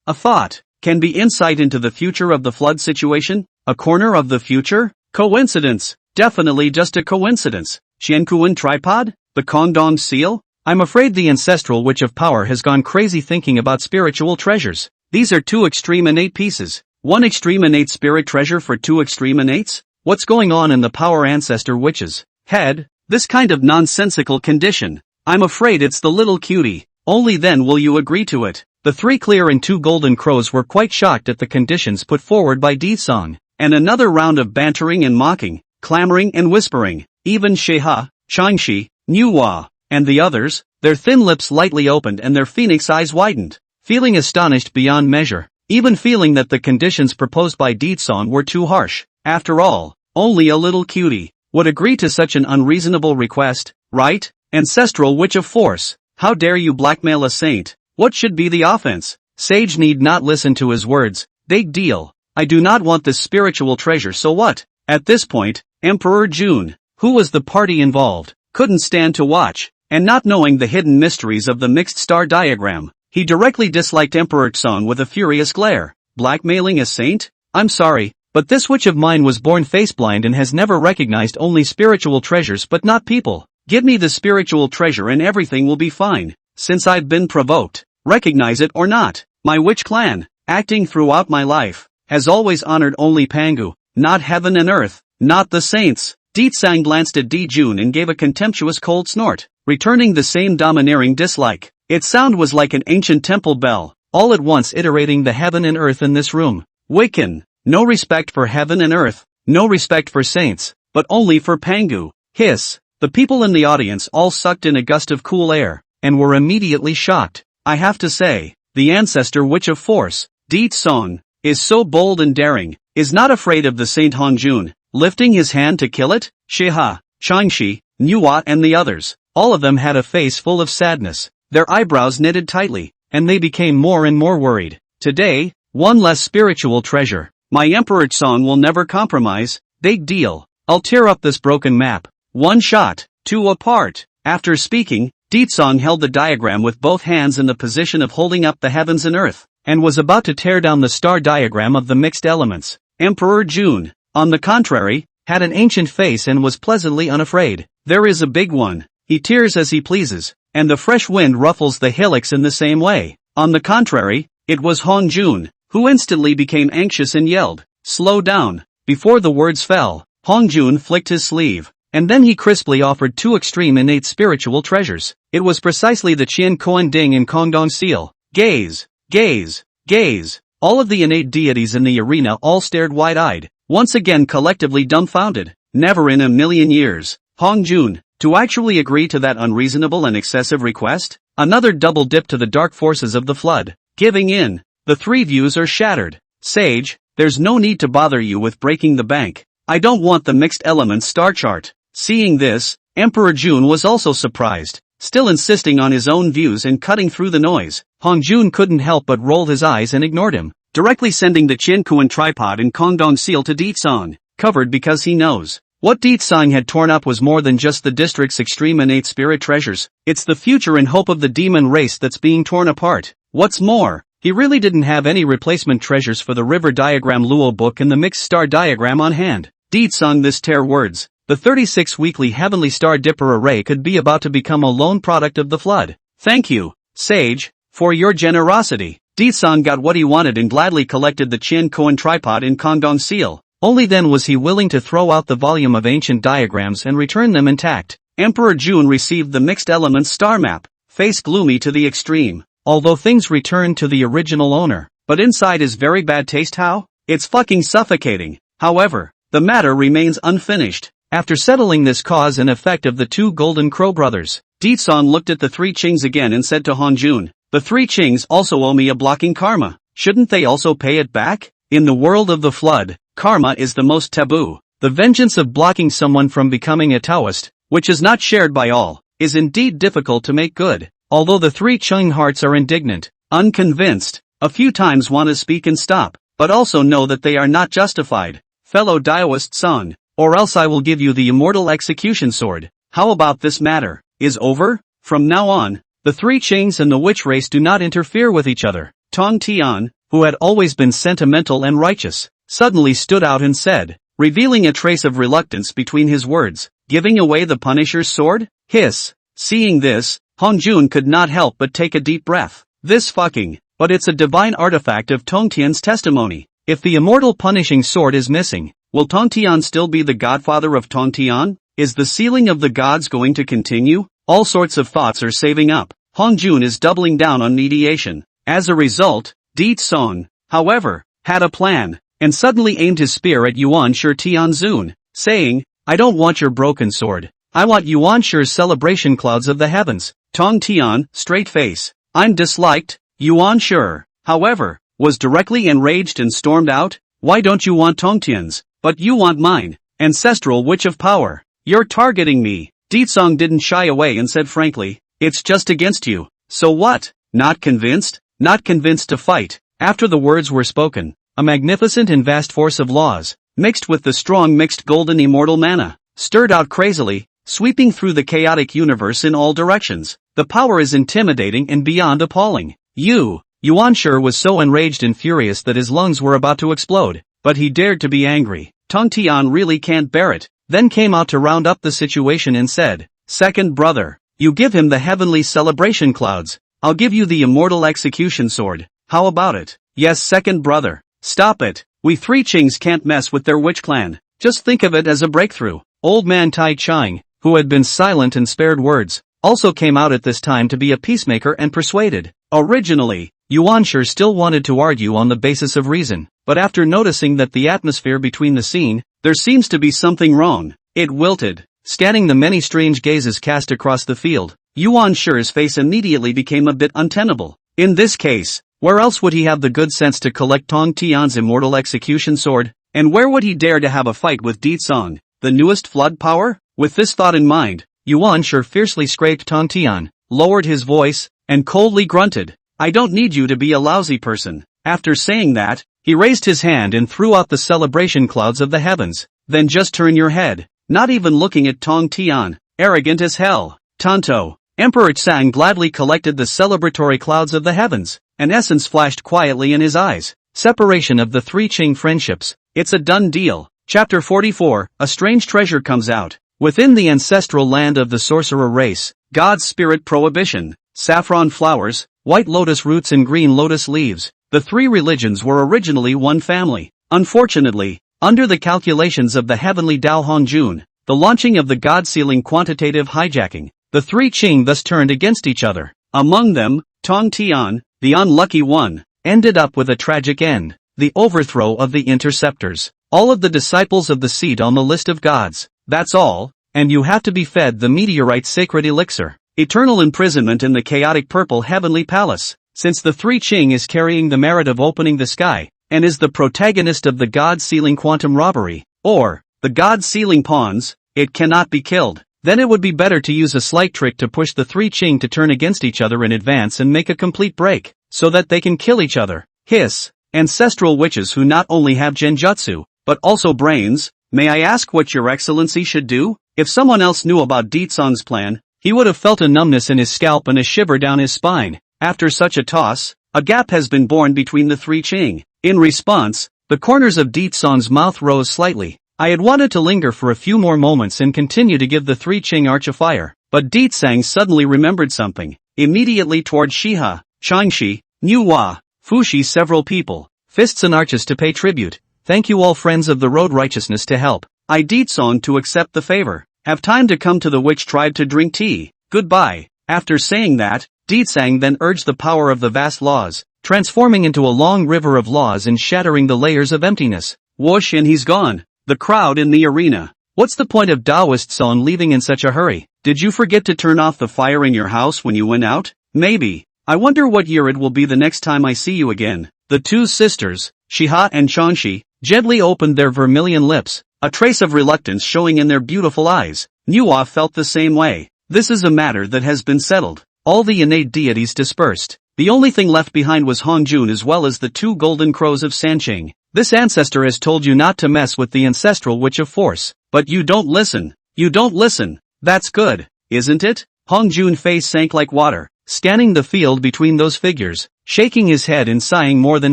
a thought, can be insight into the future of the flood situation? A corner of the future? Coincidence? Definitely just a coincidence. Qiankuan tripod? The Kongdong seal? I'm afraid the ancestral witch of power has gone crazy thinking about spiritual treasures. These are 2 extreme innate pieces. 1 extreme innate spirit treasure for 2 extreme innates? What's going on in the power ancestor witch's head? This kind of nonsensical condition. I'm afraid it's the little cutie. Only then will you agree to it. The 3 clear and 2 golden crows were quite shocked at the conditions put forward by Deetsong. And another round of bantering and mocking, clamoring and whispering. Even Sheha, Changshi, Manhwa, and the others, their thin lips lightly opened and their phoenix eyes widened, feeling astonished beyond measure, even feeling that the conditions proposed by Deetsong were too harsh. After all, only a little cutie would agree to such an unreasonable request, right? Ancestral witch of force, how dare you blackmail a saint? What should be the offense? Sage need not listen to his words. Big deal. I do not want this spiritual treasure, so what? At this point, Emperor Jun, who was the party involved, couldn't stand to watch, and not knowing the hidden mysteries of the mixed star diagram, he directly disliked Emperor Tsong with a furious glare. Blackmailing a saint? I'm sorry, but this witch of mine was born face-blind and has never recognized only spiritual treasures but not people. Give me the spiritual treasure and everything will be fine. Since I've been provoked, recognize it or not, my witch clan, acting throughout my life, has always honored only Pangu, not heaven and earth, not the saints. Deetsong glanced at Jun and gave a contemptuous cold snort, returning the same domineering dislike. Its sound was like an ancient temple bell, all at once iterating the heaven and earth in this room. Wiccan, no respect for heaven and earth, no respect for saints, but only for Pangu. Hiss. The people in the audience all sucked in a gust of cool air, and were immediately shocked. I have to say, the ancestor witch of force, Deetsong, is so bold and daring, is not afraid of the Saint Hongjun, lifting his hand to kill it. Sheha, Changshi, Manhwa and the others, all of them had a face full of sadness, their eyebrows knitted tightly, and they became more and more worried. Today, one less spiritual treasure. My Emperor Song will never compromise. Big deal. I'll tear up this broken map. One shot, two apart. After speaking, Song held the diagram with both hands in the position of holding up the heavens and earth, and was about to tear down the star diagram of the mixed elements. Emperor June, on the contrary, had an ancient face and was pleasantly unafraid. There is a big one. He tears as he pleases, and the fresh wind ruffles the hillocks in the same way. On the contrary, it was Hong Jun, who instantly became anxious and yelled, "Slow down." Before the words fell, Hong Jun flicked his sleeve, and then he crisply offered two extreme innate spiritual treasures. It was precisely the Qian Koan Ding and Kongdong seal. Gaze, gaze, gaze. All of the innate deities in the arena all stared wide-eyed, once again collectively dumbfounded. Never in a million years, Hong Jun, to actually agree to that unreasonable and excessive request? Another double dip to the dark forces of the flood. Giving in. The three views are shattered. Sage, there's no need to bother you with breaking the bank. I don't want the mixed elements star chart. Seeing this, Emperor Jun was also surprised, still insisting on his own views and cutting through the noise. Hong Jun couldn't help but roll his eyes and ignored him, directly sending the Qian Kuan tripod and Kongdong seal to Song, covered because he knows. What Song had torn up was more than just the district's extreme innate spirit treasures. It's the future and hope of the demon race that's being torn apart. What's more, he really didn't have any replacement treasures for the river diagram Luo book and the mixed star diagram on hand. Song this tear words. The 36 weekly heavenly star dipper array could be about to become a lone product of the flood. Thank you, Sage, for your generosity. Song got what he wanted and gladly collected the Qian Koan tripod and Kongdong seal. Only then was he willing to throw out the volume of ancient diagrams and return them intact. Emperor Jun received the mixed elements star map, face gloomy to the extreme. Although things returned to the original owner, but inside is very bad taste. How? It's fucking suffocating. However, the matter remains unfinished. After settling this cause and effect of the two Golden Crow brothers, Song looked at the three Qings again and said to Han Jun, "The three Qings also owe me a blocking karma. Shouldn't they also pay it back?" In the world of the flood, karma is the most taboo. The vengeance of blocking someone from becoming a Taoist, which is not shared by all, is indeed difficult to make good. Although the three Qing hearts are indignant, unconvinced, a few times want to speak and stop, but also know that they are not justified. Fellow Taoist Song, or else I will give you the immortal execution sword. How about this matter? Is over? From now on, the three Qings and the witch race do not interfere with each other. Tong Tian, who had always been sentimental and righteous, suddenly stood out and said, revealing a trace of reluctance between his words, "Giving away the Punisher's sword?" Hiss. Seeing this, Hong Jun could not help but take a deep breath. This fucking, but it's a divine artifact of Tongtian's testimony. If the immortal punishing sword is missing, will Tongtian still be the godfather of Tongtian? Is the sealing of the gods going to continue? All sorts of thoughts are saving up. Hong Jun is doubling down on mediation. As a result, Song, however, had a plan, and suddenly aimed his spear at Yuan Shi Tianzun, saying, "I don't want your broken sword. I want Yuan Shi's celebration clouds of the heavens." Tong Tian, straight face. "I'm disliked." Yuan Shi, however, was directly enraged and stormed out. "Why don't you want Tongtian's, but you want mine, ancestral witch of power? You're targeting me." Song didn't shy away and said frankly, "It's just against you." "So what? Not convinced? Not convinced to fight?" After the words were spoken, a magnificent and vast force of laws, mixed with the strong mixed golden immortal mana, stirred out crazily, sweeping through the chaotic universe in all directions. The power is intimidating and beyond appalling. Yuan Shi was so enraged and furious that his lungs were about to explode, but he dared to be angry. Tong Tian really can't bear it, then came out to round up the situation and said, "Second brother, you give him the heavenly celebration clouds, I'll give you the immortal execution sword. How about it?" "Yes, second brother. Stop it. We three Qings can't mess with their witch clan. Just think of it as a breakthrough." Old man Tai Chang, who had been silent and spared words, also came out at this time to be a peacemaker and persuaded. Originally, Yuan Shi still wanted to argue on the basis of reason, but after noticing that the atmosphere between the scene, there seems to be something wrong, it wilted. Scanning the many strange gazes cast across the field, Yuan Shi's face immediately became a bit untenable. In this case, where else would he have the good sense to collect Tong Tian's immortal execution sword? And where would he dare to have a fight with Song, the newest flood power? With this thought in mind, Yuan Shi fiercely scraped Tong Tian, lowered his voice, and coldly grunted, "I don't need you to be a lousy person. After saying that, he raised his hand and threw out the celebration clouds of the heavens. Then just turn your head, not even looking at Tong Tian, arrogant as hell. Tonto. Emperor Tsang gladly collected the celebratory clouds of the heavens. An essence flashed quietly in his eyes. Separation of the three Qing friendships. It's a done deal. Chapter 44, a strange treasure comes out. Within the ancestral land of the sorcerer race, God's spirit prohibition, saffron flowers, white lotus roots and green lotus leaves. The three religions were originally one family. Unfortunately, under the calculations of the heavenly Dao Hongjun, the launching of the God-sealing quantitative hijacking, the three Qing thus turned against each other. Among them, Tong Tian, the unlucky one, ended up with a tragic end, the overthrow of the interceptors. All of the disciples of the seed on the list of gods, that's all, and you have to be fed the meteorite sacred elixir. Eternal imprisonment in the chaotic purple heavenly palace, since the three Qing is carrying the merit of opening the sky, and is the protagonist of the God-sealing quantum robbery, or, the God-sealing pawns, it cannot be killed. Then it would be better to use a slight trick to push the three Qing to turn against each other in advance and make a complete break, so that they can kill each other. Hiss. Ancestral witches who not only have genjutsu, but also brains. May I ask what your excellency should do? If someone else knew about Ditsong's plan, he would have felt a numbness in his scalp and a shiver down his spine. After such a toss, a gap has been born between the three Qing. In response, the corners of Ditsong's mouth rose slightly. I had wanted to linger for a few more moments and continue to give the three Qing arch a fire, but Ditsang suddenly remembered something. Immediately toward Shiha, Changshi, Nuhua, Fushi several people, fists and arches to pay tribute. Thank you all friends of the road righteousness to help. I Ditsong to accept the favor. Have time to come to the witch tribe to drink tea. Goodbye. After saying that, Ditsang then urged the power of the vast laws, transforming into a long river of laws and shattering the layers of emptiness. Whoosh and he's gone. The crowd in the arena. What's the point of Taoists on leaving in such a hurry? Did you forget to turn off the fire in your house when you went out? Maybe. I wonder what year it will be the next time I see you again. The two sisters, Shiha and Changshi, gently opened their vermilion lips, a trace of reluctance showing in their beautiful eyes. Nuhua felt the same way. This is a matter that has been settled. All the innate deities dispersed. The only thing left behind was Hongjun as well as the two golden crows of Sanqing. This ancestor has told you not to mess with the ancestral witch of force, but you don't listen. You don't listen. That's good, isn't it? Hongjun's face sank like water, scanning the field between those figures, shaking his head and sighing more than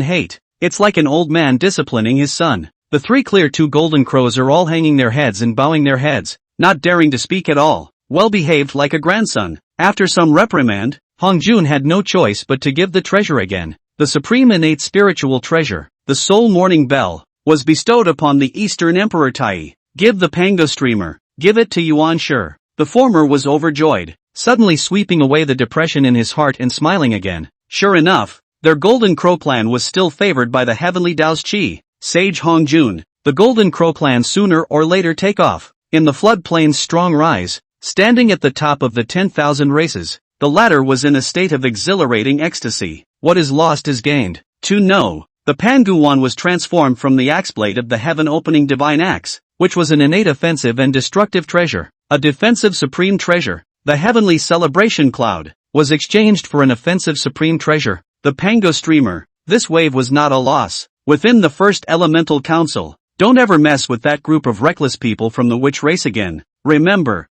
hate. It's like an old man disciplining his son. The three clear two golden crows are all hanging their heads and bowing their heads, not daring to speak at all, well behaved like a grandson. After some reprimand, Hongjun had no choice but to give the treasure again. The supreme innate spiritual treasure, the soul morning bell, was bestowed upon the Eastern Emperor Tai. Give the Pango streamer, give it to Yuan Shi. The former was overjoyed, suddenly sweeping away the depression in his heart and smiling again. Sure enough, their Golden Crow plan was still favored by the heavenly Dao's Qi. Sage Hongjun, the Golden Crow plan sooner or later take off. In the floodplain's strong rise, standing at the top of the 10,000 races, the latter was in a state of exhilarating ecstasy. What is lost is gained. To know, the Panguwan was transformed from the axeblade of the heaven-opening divine axe, which was an innate offensive and destructive treasure, a defensive supreme treasure. The heavenly celebration cloud was exchanged for an offensive supreme treasure, the Pango streamer. This wave was not a loss. Within the first elemental council, don't ever mess with that group of reckless people from the witch race again. Remember,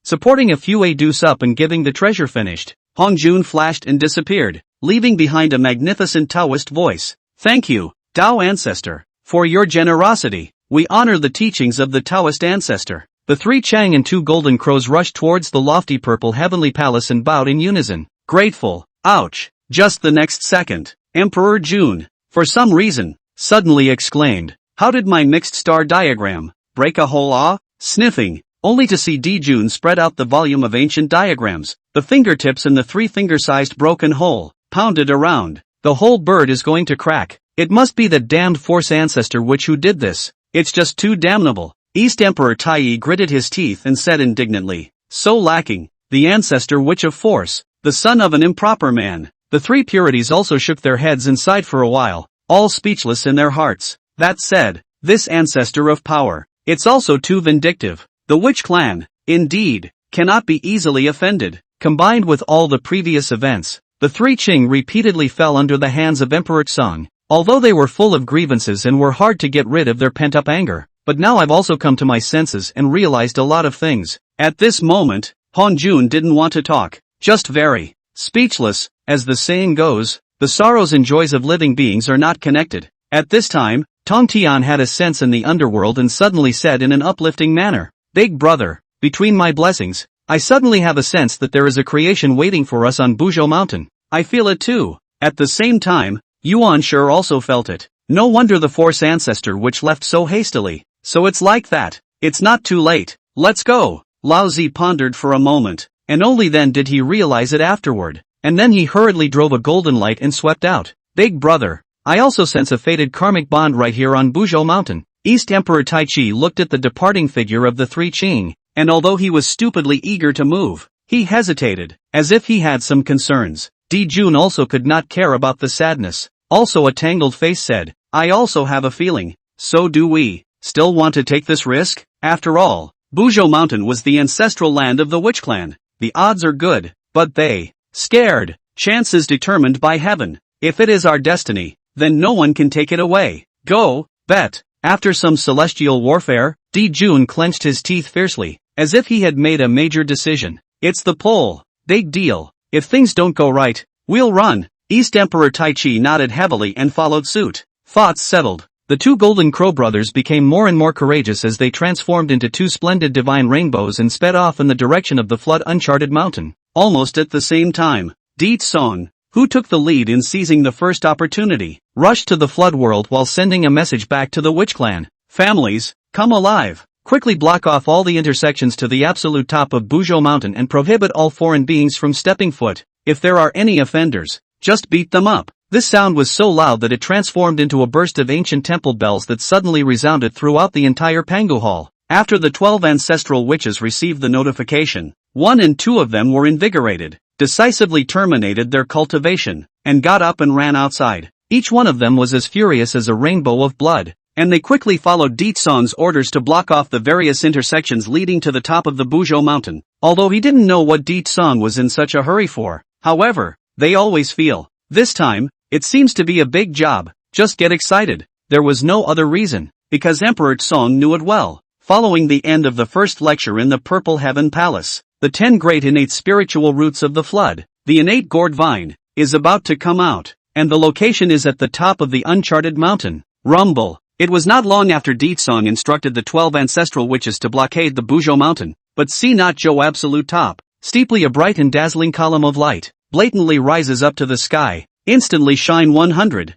supporting a few deuce up and giving the treasure finished, Hongjun flashed and disappeared, leaving behind a magnificent Taoist voice. Thank you, Tao ancestor, for your generosity. We honor the teachings of the Taoist ancestor. The three Chang and two golden crows rushed towards the lofty purple heavenly palace and bowed in unison. Grateful. Ouch. Just the next second, Emperor Jun, for some reason, suddenly exclaimed, how did my mixed star diagram break a hole? Sniffing, only to see Dijun spread out the volume of ancient diagrams, the fingertips and the three-finger-sized broken hole, pounded around. The whole bird is going to crack. It must be the damned force ancestor witch who did this. It's just too damnable. East Emperor Tai gritted his teeth and said indignantly, so lacking, the ancestor witch of force, the son of an improper man. The three purities also shook their heads and sighed for a while, all speechless in their hearts. That said, this ancestor of power, it's also too vindictive. The witch clan, indeed, cannot be easily offended. Combined with all the previous events, The three Qing repeatedly fell under the hands of Emperor Song, although they were full of grievances and were hard to get rid of their pent-up anger. But now I've also come to my senses and realized a lot of things. At this moment, Han Jun didn't want to talk, just very speechless. As the saying goes, the sorrows and joys of living beings are not connected. At this time, Tong Tian had a sense in the underworld and suddenly said in an uplifting manner, "Big brother, between my blessings, I suddenly have a sense that there is a creation waiting for us on Buzhou Mountain. I feel it too." At the same time, Yuan sure also felt it. No wonder the Force ancestor which left so hastily. So it's like that. It's not too late. Let's go. Lao Zi pondered for a moment, and only then did he realize it afterward. And then he hurriedly drove a golden light and swept out. "Big brother, I also sense a fated karmic bond right here on Buzhou Mountain." East Emperor Taichi looked at the departing figure of the three Qing, and although he was stupidly eager to move, he hesitated, as if he had some concerns. Di Jun also could not care about the sadness. Also a tangled face said, "I also have a feeling. So do we. Still want to take this risk? After all, Buzhou Mountain was the ancestral land of the Witch Clan. The odds are good, but they scared. Chance is determined by heaven. If it is our destiny, then no one can take it away. Go, bet." After some celestial warfare, Di Jun clenched his teeth fiercely, as if he had made a major decision. "It's the pole. Big deal. If things don't go right, we'll run." East Emperor Taichi nodded heavily and followed suit. Thoughts settled. The two Golden Crow brothers became more and more courageous as they transformed into two splendid divine rainbows and sped off in the direction of the flood uncharted mountain. Almost at the same time, Di Song, who took the lead in seizing the first opportunity, rushed to the flood world while sending a message back to the Witch Clan. "Families, come alive. Quickly block off all the intersections to the absolute top of Buzhou Mountain and prohibit all foreign beings from stepping foot. If there are any offenders, just beat them up." This sound was so loud that it transformed into a burst of ancient temple bells that suddenly resounded throughout the entire Pangu Hall. After the 12 ancestral witches received the notification, 1 and 2 of them were invigorated, decisively terminated their cultivation, and got up and ran outside. Each one of them was as furious as a rainbow of blood, and they quickly followed Di Song's orders to block off the various intersections leading to the top of the Buzhou Mountain. Although he didn't know what Di Song was in such a hurry for, however, they always feel. This time, it seems to be a big job. Just get excited. There was no other reason, because Emperor Song knew it well. Following the end of the first lecture in the Purple Heaven Palace, the 10 great innate spiritual roots of the flood, the innate gourd vine, is about to come out, and the location is at the top of the uncharted mountain. Rumble. It was not long after Di Song instructed the 12 ancestral witches to blockade the Buzhou Mountain, but see not Joe absolute top. Steeply a bright and dazzling column of light, blatantly rises up to the sky. Instantly shine 100,000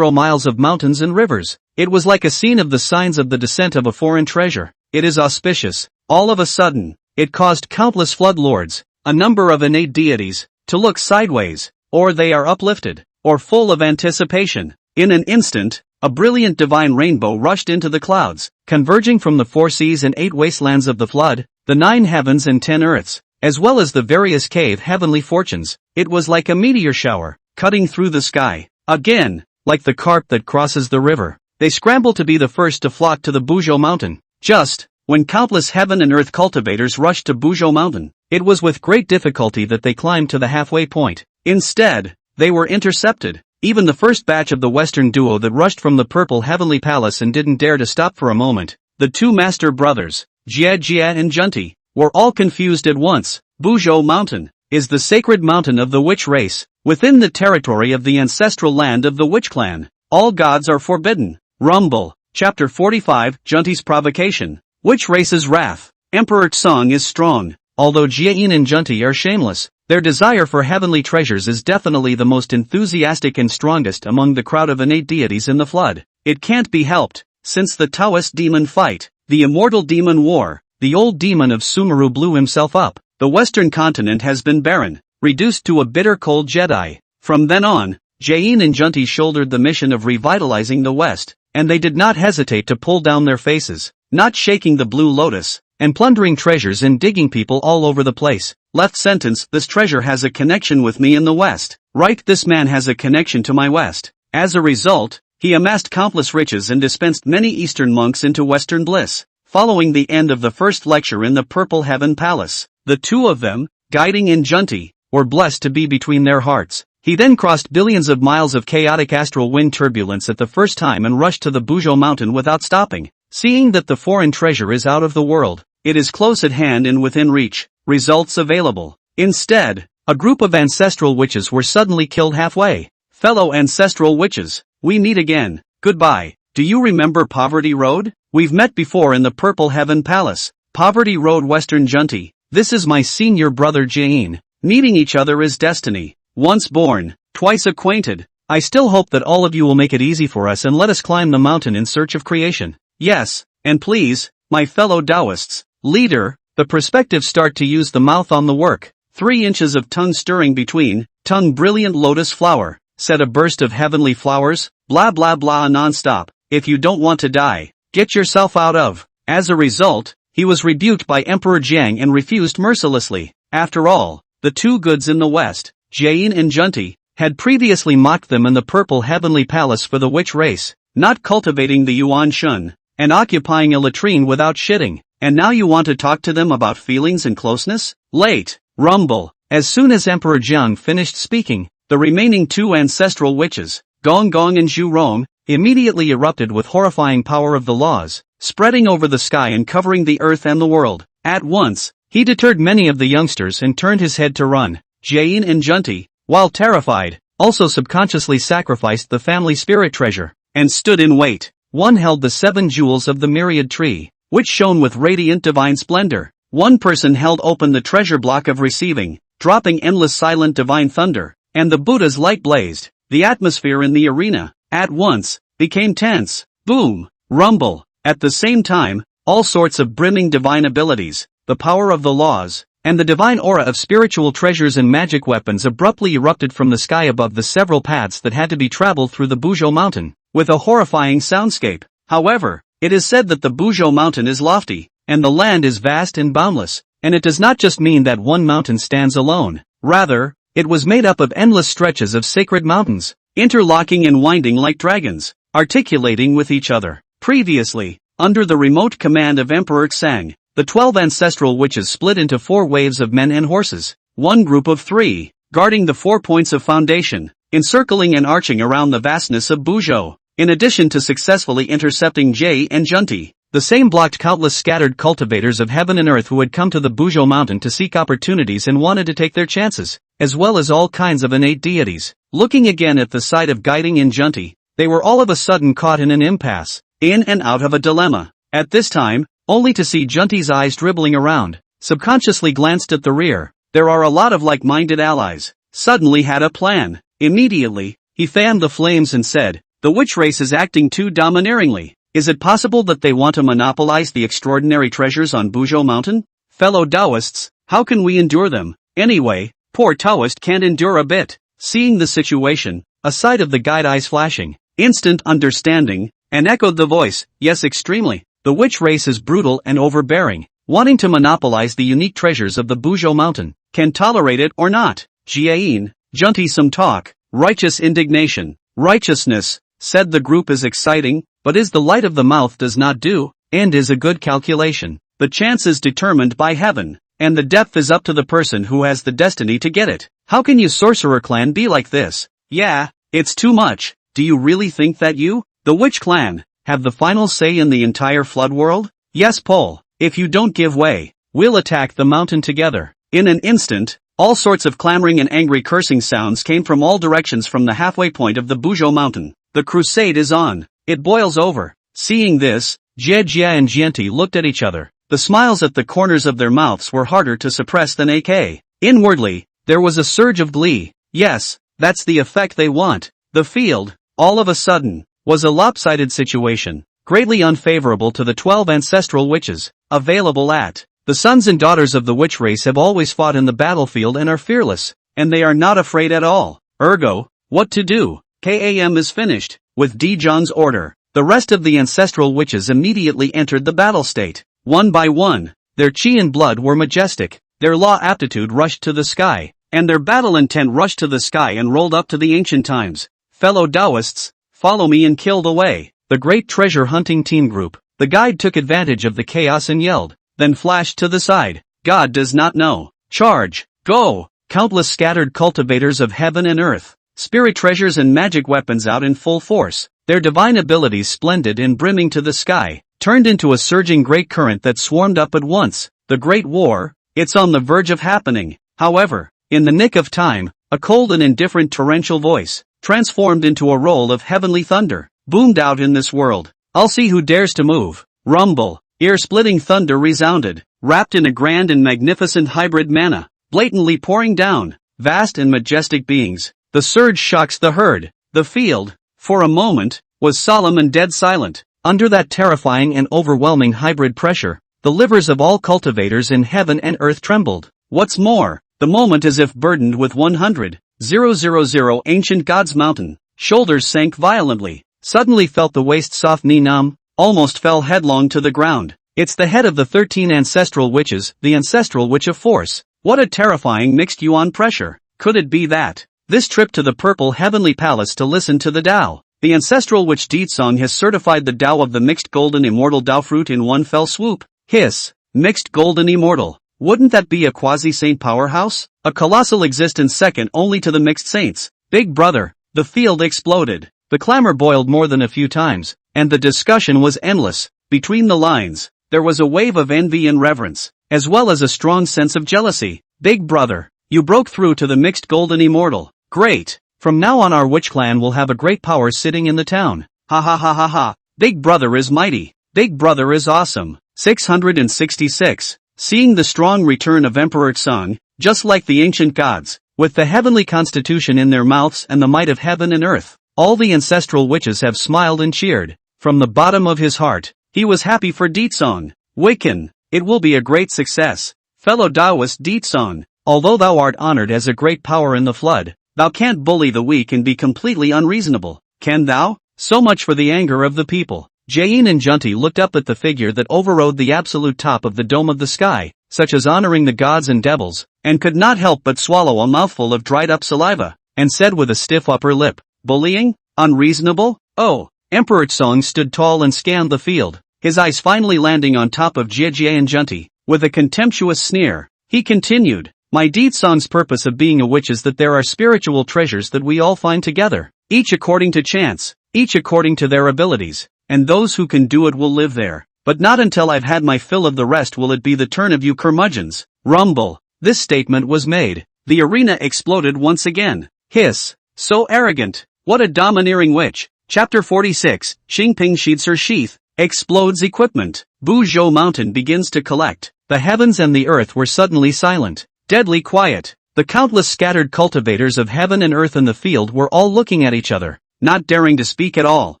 miles of mountains and rivers. It was like a scene of the signs of the descent of a foreign treasure. It is auspicious. All of a sudden, it caused countless flood lords, a number of innate deities, to look sideways, or they are uplifted, or full of anticipation. In an instant, a brilliant divine rainbow rushed into the clouds, converging from the 4 seas and 8 wastelands of the flood, the 9 heavens and 10 earths, as well as the various cave heavenly fortunes. It was like a meteor shower, cutting through the sky. Again, like the carp that crosses the river, they scrambled to be the first to flock to the Buzhou Mountain. Just when countless heaven and earth cultivators rushed to Buzhou Mountain, it was with great difficulty that they climbed to the halfway point. Instead, they were intercepted. Even the first batch of the Western duo that rushed from the Purple Heavenly Palace and didn't dare to stop for a moment, the 2 master brothers, Jia and Junti, were all confused at once. Buzhou Mountain is the sacred mountain of the witch race, within the territory of the ancestral land of the Witch Clan. All gods are forbidden. Rumble. Chapter 45, Junti's Provocation. Witch race's wrath. Emperor Song is strong. Although Jia and Junti are shameless, their desire for heavenly treasures is definitely the most enthusiastic and strongest among the crowd of innate deities in the flood. It can't be helped. Since the Taoist demon fight, the immortal demon war, the old demon of Sumeru blew himself up. The western continent has been barren, reduced to a bitter cold Jedi. From then on, Jain and Junti shouldered the mission of revitalizing the West, and they did not hesitate to pull down their faces, not shaking the blue lotus, and plundering treasures and digging people all over the place. Left sentence, this treasure has a connection with me in the West. Right, this man has a connection to my West. As a result, he amassed countless riches and dispensed many Eastern monks into Western bliss. Following the end of the first lecture in the Purple Heaven Palace, the 2 of them, guiding in Junti, or blessed to be between their hearts. He then crossed billions of miles of chaotic astral wind turbulence at the first time and rushed to the Buzhou mountain without stopping. Seeing that the foreign treasure is out of the world, it is close at hand and within reach, results available. Instead, a group of ancestral witches were suddenly killed halfway. Fellow ancestral witches, we meet again. Goodbye. Do you remember Poverty Road? We've met before in the Purple Heaven Palace. Poverty Road Western Junti. This is my senior brother Jain. Meeting each other is destiny. Once born, twice acquainted. I still hope that all of you will make it easy for us and let us climb the mountain in search of creation. Yes, and please, my fellow Taoists. Leader, the prospectives start to use the mouth on the work. 3 inches of tongue stirring between, tongue brilliant lotus flower, said a burst of heavenly flowers, blah blah blah non-stop. If you don't want to die, get yourself out of. As a result, he was rebuked by Emperor Jiang and refused mercilessly. After all, the two goods in the West, Jain and Junti, had previously mocked them in the Purple Heavenly Palace for the witch race, not cultivating the Yuan Shun, and occupying a latrine without shitting. And now you want to talk to them about feelings and closeness? Late. Rumble. As soon as Emperor Jiang finished speaking, the remaining 2 ancestral witches, Gong Gong and Zhu Rong, immediately erupted with horrifying power of the laws, spreading over the sky and covering the earth and the world. At once, he deterred many of the youngsters and turned his head to run. Jain and Junti, while terrified, also subconsciously sacrificed the family spirit treasure, and stood in wait. One held the 7 jewels of the myriad tree, which shone with radiant divine splendor. One person held open the treasure block of receiving, dropping endless silent divine thunder, and the Buddha's light blazed. The atmosphere in the arena, at once, became tense. Boom! Rumble! At the same time, all sorts of brimming divine abilities, the power of the laws, and the divine aura of spiritual treasures and magic weapons abruptly erupted from the sky above the several paths that had to be traveled through the Buzhou mountain, with a horrifying soundscape. However, it is said that the Buzhou mountain is lofty, and the land is vast and boundless, and it does not just mean that one mountain stands alone. Rather, it was made up of endless stretches of sacred mountains, interlocking and winding like dragons, articulating with each other. Previously, under the remote command of Emperor Xang, the 12 ancestral witches split into 4 waves of men and horses, one group of 3, guarding the 4 points of foundation, encircling and arching around the vastness of Buzhou. In addition to successfully intercepting Jie and Junti, the same blocked countless scattered cultivators of heaven and earth who had come to the Buzhou mountain to seek opportunities and wanted to take their chances, as well as all kinds of innate deities. Looking again at the sight of Guiding and Junti, they were all of a sudden caught in an impasse, in and out of a dilemma. At this time, only to see Junti's eyes dribbling around, subconsciously glanced at the rear. There are a lot of like-minded allies. Suddenly had a plan. Immediately, he fanned the flames and said, "The witch race is acting too domineeringly. Is it possible that they want to monopolize the extraordinary treasures on Buzhou mountain? Fellow Taoists, how can we endure them? Anyway, poor Taoist can't endure a bit." Seeing the situation, a sight of the guide eyes flashing, instant understanding, and echoed the voice, "Yes, extremely. The witch race is brutal and overbearing, wanting to monopolize the unique treasures of the Buzhou mountain. Can tolerate it or not." Jiayin, Junti some talk, righteous indignation. Righteousness, said the group is exciting, but is the light of the mouth does not do, and is a good calculation. The chance is determined by heaven, and the depth is up to the person who has the destiny to get it. How can you sorcerer clan be like this? Yeah, it's too much. Do you really think that you, the witch clan, have the final say in the entire flood world? Yes, Paul, if you don't give way, we'll attack the mountain together. In an instant, all sorts of clamoring and angry cursing sounds came from all directions from the halfway point of the Buzhou mountain. The crusade is on. It boils over. Seeing this, Jie and Jianti looked at each other. The smiles at the corners of their mouths were harder to suppress than AK. Inwardly, there was a surge of glee. Yes, that's the effect they want. The field, all of a sudden, was a lopsided situation, greatly unfavorable to the 12 ancestral witches, available at. The sons and daughters of the witch race have always fought in the battlefield and are fearless, and they are not afraid at all. Ergo, what to do? KAM is finished. With Dijon's order, the rest of the ancestral witches immediately entered the battle state. One by one, their chi and blood were majestic, their law aptitude rushed to the sky, and their battle intent rushed to the sky and rolled up to the ancient times. Fellow Taoists, follow me and kill the way. The great treasure hunting team group, the guide took advantage of the chaos and yelled, then flashed to the side. God does not know. Charge. Go. countless scattered cultivators of heaven and earth, spirit treasures and magic weapons out in full force, their divine abilities splendid and brimming to the sky, turned into a surging great current that swarmed up at once. The Great War, it's on the verge of happening. However, in the nick of time, a cold and indifferent torrential voice, transformed into a roll of heavenly thunder, boomed out in this world. I'll see who dares to move. Rumble, ear-splitting thunder resounded, wrapped in a grand and magnificent hybrid manna, blatantly pouring down, vast and majestic beings. The surge shocks the herd. The field, for a moment, was solemn and dead silent. Under that terrifying and overwhelming hybrid pressure, the livers of all cultivators in heaven and earth trembled. What's more, the moment as if burdened with 100,000 ancient gods mountain, shoulders sank violently, suddenly felt the waist soft knee numb, almost fell headlong to the ground. It's the head of the 13 ancestral witches, the ancestral witch of force. What a terrifying mixed yuan pressure. Could it be that? This trip to the purple heavenly palace to listen to the Tao. The ancestral witch Deetsong has certified the Tao of the mixed golden immortal Tao fruit in one fell swoop. Hiss. Mixed golden immortal. Wouldn't that be a quasi-saint powerhouse? A colossal existence second only to the mixed saints. Big brother. The field exploded. The clamor boiled more than a few times, and the discussion was endless. Between the lines, there was a wave of envy and reverence, as well as a strong sense of jealousy. Big brother, you broke through to the mixed golden immortal. Great. From now on our witch clan will have a great power sitting in the town. Ha ha ha ha ha. Big brother is mighty. Big brother is awesome. 666. Seeing the strong return of Emperor Tsang, just like the ancient gods, with the heavenly constitution in their mouths and the might of heaven and earth, all the ancestral witches have smiled and cheered. From the bottom of his heart, he was happy for Deetsong. Wiccan, it will be a great success. Fellow Taoist Deetsong, although thou art honored as a great power in the flood, thou can't bully the weak and be completely unreasonable, can thou? So much for the anger of the people. Jain and Junti looked up at the figure that overrode the absolute top of the dome of the sky, such as honoring the gods and devils, and could not help but swallow a mouthful of dried-up saliva, and said with a stiff upper lip, bullying? Unreasonable? Oh. Emperor Tsong stood tall and scanned the field, his eyes finally landing on top of Jie and Junti. With a contemptuous sneer, he continued, my Deetsong's purpose of being a witch is that there are spiritual treasures that we all find together, each according to chance, each according to their abilities, and those who can do it will live there. But not until I've had my fill of the rest will it be the turn of you curmudgeons. Rumble. This statement was made. The arena exploded once again. Hiss. So arrogant. What a domineering witch. Chapter 46, Xingping sheathes her sheath, explodes equipment. Buzhou Mountain begins to collect. The heavens and the earth were suddenly silent, deadly quiet. The countless scattered cultivators of heaven and earth in the field were all looking at each other, not daring to speak at all.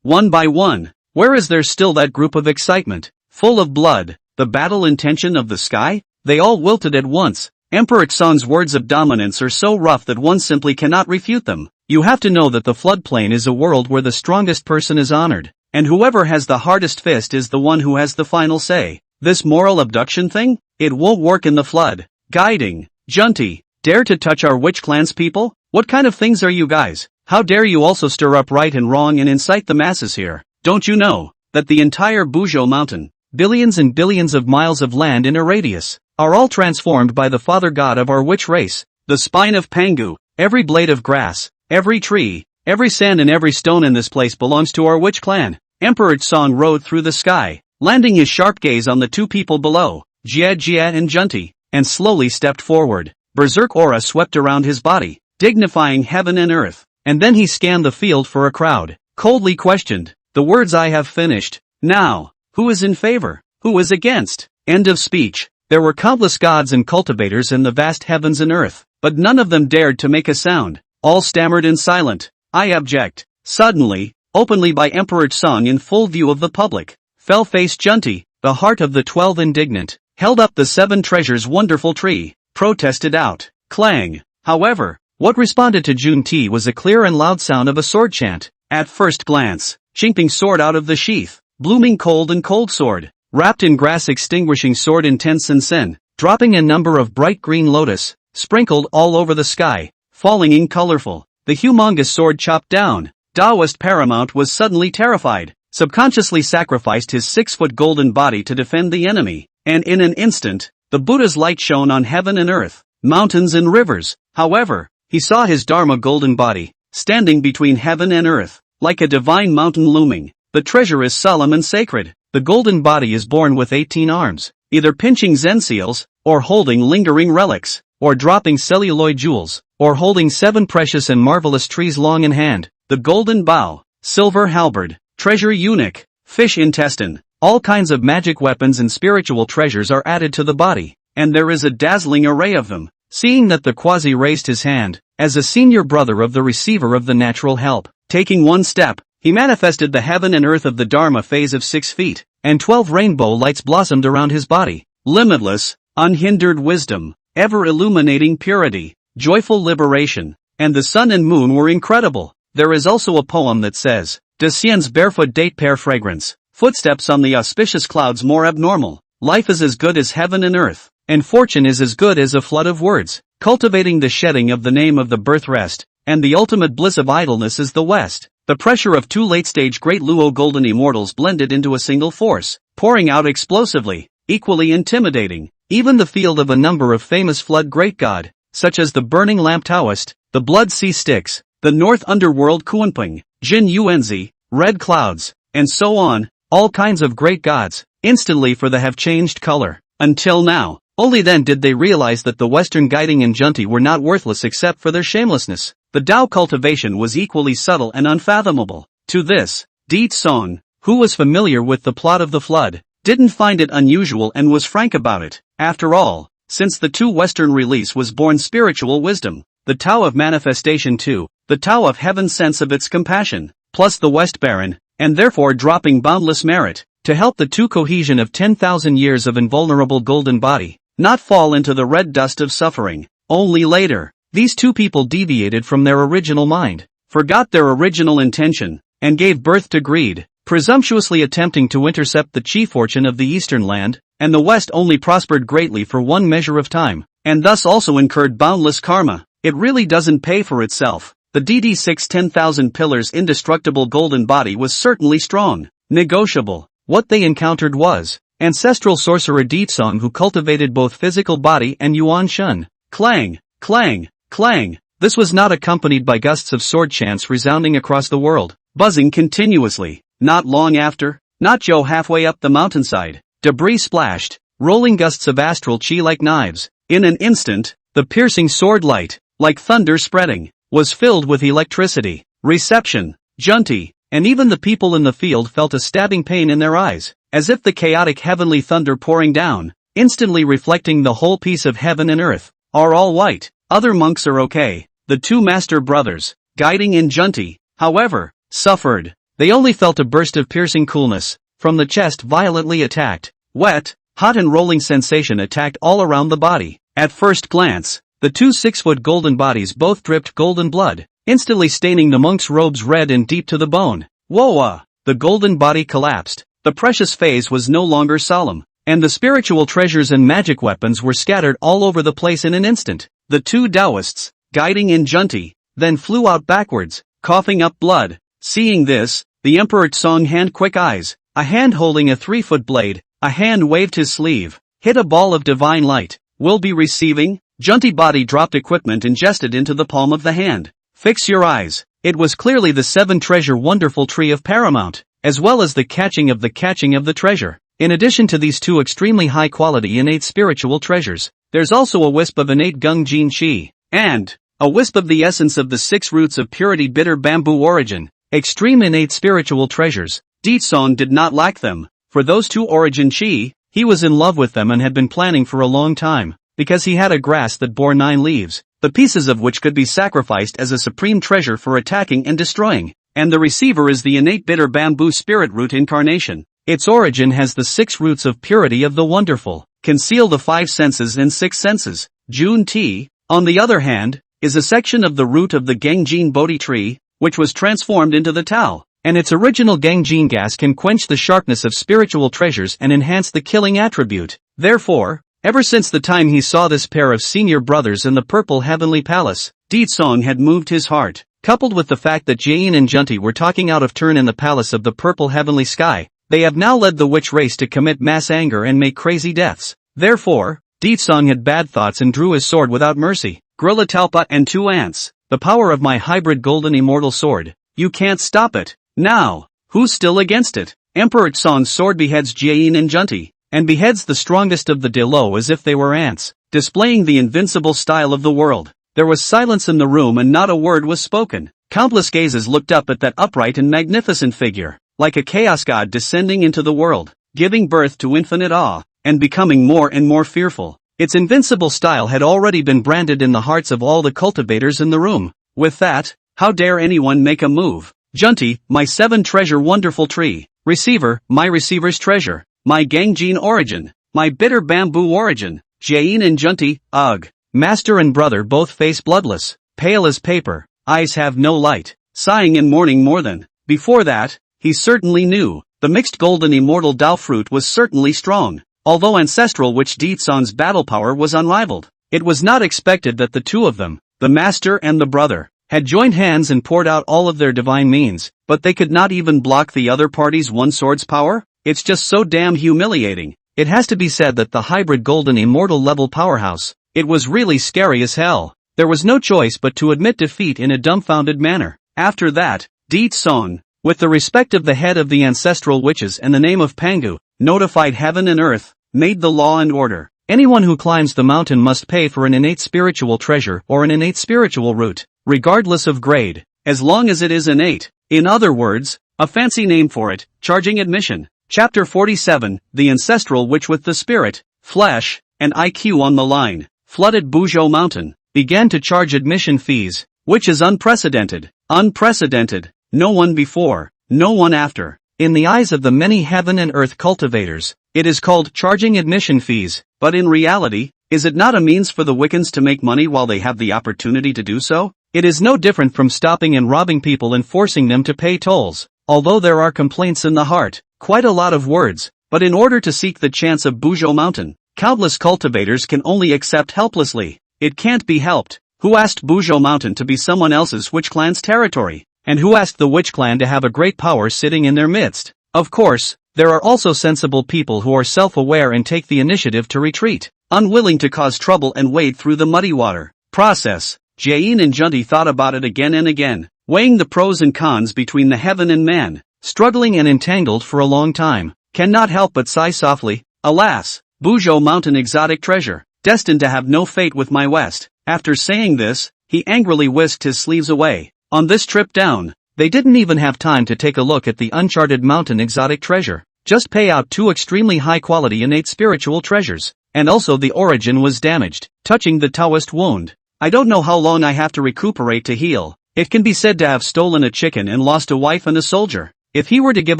One by one, where is there still that group of excitement, full of blood, the battle intention of the sky? They all wilted at once. Emperor Tsong's words of dominance are so rough that one simply cannot refute them. You have to know that the floodplain is a world where the strongest person is honored, and whoever has the hardest fist is the one who has the final say. This moral abduction thing? It won't work in the flood. Guiding. Junti, dare to touch our witch clan's people? What kind of things are you guys? How dare you also stir up right and wrong and incite the masses here? Don't you know that the entire Buzhou Mountain, billions and billions of miles of land in a radius, are all transformed by the father god of our witch race, the spine of Pangu? Every blade of grass, every tree, every sand and every stone in this place belongs to our witch clan. Emperor Tsong rode through the sky, landing his sharp gaze on the two people below, Jie and Junti, and slowly stepped forward. Berserk aura swept around his body, dignifying heaven and earth. And then he scanned the field for a crowd, coldly questioned, the words I have finished. Now, who is in favor? Who is against? End of speech. There were countless gods and cultivators in the vast heavens and earth, but none of them dared to make a sound. All stammered and silent. I object. Suddenly, openly by Emperor Tsong in full view of the public, fell-faced Junti, the heart of the 12 indignant, held up the 7 treasures wonderful tree, protested out. Clang. However, what responded to Junti was a clear and loud sound of a sword chant. At first glance, Xingping's sword out of the sheath, blooming cold sword, wrapped in grass extinguishing sword intense and sen, dropping a number of bright green lotus, sprinkled all over the sky, falling in colorful. The humongous sword chopped down. Taoist Paramount was suddenly terrified, subconsciously sacrificed his 6-foot golden body to defend the enemy, and in an instant, the Buddha's light shone on heaven and earth, mountains and rivers, However, he saw his Dharma golden body, standing between heaven and earth, like a divine mountain looming. The treasure is solemn and sacred. The golden body is born with 18 arms, either pinching Zen seals, or holding lingering relics, or dropping celluloid jewels, or holding 7 precious and marvelous trees long in hand. The golden bow, silver halberd, treasure eunuch, fish intestine, all kinds of magic weapons and spiritual treasures are added to the body, and there is a dazzling array of them. Seeing that the Quasi raised his hand, as a senior brother of the receiver of the natural help, taking one step, he manifested the heaven and earth of the Dharma phase of 6 feet, and 12 rainbow lights blossomed around his body. Limitless, unhindered wisdom, ever-illuminating purity, joyful liberation, and the sun and moon were incredible. There is also a poem that says, Desien's barefoot date pear fragrance, footsteps on the auspicious clouds more abnormal, life is as good as heaven and earth, and fortune is as good as a flood of words, cultivating the shedding of the name of the birth rest, and the ultimate bliss of idleness is the West. The pressure of 2 late-stage great Luo golden immortals blended into a single force, pouring out explosively, equally intimidating. Even the field of a number of famous flood great god, such as the burning lamp Taoist, the blood sea Styx, the north underworld Kuanping, Jin Yuanzi, red clouds, and so on, all kinds of great gods, instantly for the have changed color. Until now, only then did they realize that the Western guiding and junti were not worthless except for their shamelessness. The Tao cultivation was equally subtle and unfathomable. To this, Di Tsong, who was familiar with the plot of the flood, didn't find it unusual and was frank about it. After all, since the 2 Western release was born spiritual wisdom, the Tao of manifestation too, the Tao of heaven's sense of its compassion, plus the West barren, and therefore dropping boundless merit, to help the 2 cohesion of 10,000 years of invulnerable golden body, not fall into the red dust of suffering. Only later, these 2 people deviated from their original mind, forgot their original intention, and gave birth to greed, presumptuously attempting to intercept the chi fortune of the Eastern land, and the West only prospered greatly for one measure of time, and thus also incurred boundless karma. It really doesn't pay for itself. The DD6 10,000 pillars indestructible golden body was certainly strong, negotiable. What they encountered was ancestral sorcerer Di Tsong, who cultivated both physical body and Yuan Shun. Clang, clang, clang. This was not accompanied by gusts of sword chants resounding across the world, buzzing continuously. Not long after, not Joe halfway up the mountainside, debris splashed, rolling gusts of astral chi like knives. In an instant, the piercing sword light, like thunder spreading, was filled with electricity. Reception, junti, and even the people in the field felt a stabbing pain in their eyes, as if the chaotic heavenly thunder pouring down, instantly reflecting the whole piece of heaven and earth, are all white. Other monks are okay. The 2 master brothers, guiding in junti, however, suffered. They only felt a burst of piercing coolness, from the chest violently attacked. Wet, hot and rolling sensation attacked all around the body. At first glance, the 2 6-foot golden bodies both dripped golden blood, instantly staining the monk's robes red and deep to the bone. Whoa! The golden body collapsed. The precious phase was no longer solemn, and the spiritual treasures and magic weapons were scattered all over the place in an instant. The 2 Taoists, guiding in junti, then flew out backwards, coughing up blood. Seeing this, the Emperor Tsong had quick eyes, a hand holding a 3-foot blade, a hand waved his sleeve, hit a ball of divine light. Will be receiving? Junti body dropped equipment ingested into the palm of the hand. Fix your eyes. It was clearly the 7-treasure wonderful tree of paramount, as well as the catching of the treasure. In addition to these 2 extremely high-quality innate spiritual treasures, there's also a wisp of innate Gung Jin Chi, and a wisp of the essence of the 6 roots of purity bitter bamboo origin. Extreme innate spiritual treasures. Di Tsong did not lack them. For those 2 origin chi, he was in love with them and had been planning for a long time, because he had a grass that bore 9 leaves, the pieces of which could be sacrificed as a supreme treasure for attacking and destroying, and the receiver is the innate bitter bamboo spirit root incarnation. Its origin has the 6 roots of purity of the wonderful, conceal the 5 senses and 6 senses. Jun Ti, on the other hand, is a section of the root of the Gengjin Bodhi tree, which was transformed into the Tao, and its original Gengjin gas can quench the sharpness of spiritual treasures and enhance the killing attribute. Therefore, ever since the time he saw this pair of senior brothers in the purple heavenly palace, Di Tsong had moved his heart, coupled with the fact that Jain and Junti were talking out of turn in the palace of the purple heavenly sky. They have now led the witch race to commit mass anger and make crazy deaths. Therefore, Di Tsong had bad thoughts and drew his sword without mercy. Gorilla Talpa and 2 ants. The power of my hybrid golden immortal sword. You can't stop it. Now, who's still against it? Emperor Tsong's sword beheads Jiayin and Junti, and beheads the strongest of the Delo as if they were ants, displaying the invincible style of the world. There was silence in the room and not a word was spoken. Countless gazes looked up at that upright and magnificent figure, like a chaos god descending into the world, giving birth to infinite awe, and becoming more and more fearful. Its invincible style had already been branded in the hearts of all the cultivators in the room. With that, how dare anyone make a move? Junti, my 7 treasure wonderful tree. Receiver, my receiver's treasure. My Gangjin origin. My bitter bamboo origin. Jiayin and Junti, ugh. Master and brother both face bloodless, pale as paper, eyes have no light, sighing and mourning more than before that. He certainly knew, the mixed golden immortal Dao fruit was certainly strong. Although ancestral witch Ditson's battle power was unrivaled, it was not expected that the two of them, the master and the brother, had joined hands and poured out all of their divine means, but they could not even block the other party's one sword's power? It's just so damn humiliating. It has to be said that the hybrid golden immortal level powerhouse, it was really scary as hell. There was no choice but to admit defeat in a dumbfounded manner. After that, Ditson, with the respect of the head of the ancestral witches and the name of Pangu, notified heaven and earth, made the law and order. Anyone who climbs the mountain must pay for an innate spiritual treasure or an innate spiritual root, regardless of grade, as long as it is innate. In other words, a fancy name for it, charging admission. Chapter 47, The Ancestral Witch with the Spirit, Flesh, and IQ on the line, flooded Buzhou Mountain, began to charge admission fees, which is unprecedented. Unprecedented. No one before, no one after. In the eyes of the many heaven and earth cultivators, it is called charging admission fees, but in reality, is it not a means for the Wiccans to make money while they have the opportunity to do so? It is no different from stopping and robbing people and forcing them to pay tolls. Although there are complaints in the heart, quite a lot of words, but in order to seek the chance of Buzhou Mountain, countless cultivators can only accept helplessly. It can't be helped. Who asked Buzhou Mountain to be someone else's witch clan's territory? And who asked the witch clan to have a great power sitting in their midst? Of course, there are also sensible people who are self-aware and take the initiative to retreat, unwilling to cause trouble and wade through the muddy water process. Jiayin and Junti thought about it again and again, weighing the pros and cons between the heaven and man, struggling and entangled for a long time, cannot help but sigh softly. Alas, Buzhou Mountain exotic treasure, destined to have no fate with my west. After saying this, he angrily whisked his sleeves away. On this trip down, they didn't even have time to take a look at the uncharted mountain exotic treasure. Just pay out 2 extremely high-quality innate spiritual treasures. And also the origin was damaged, touching the Taoist wound. I don't know how long I have to recuperate to heal. It can be said to have stolen a chicken and lost a wife and a soldier. If he were to give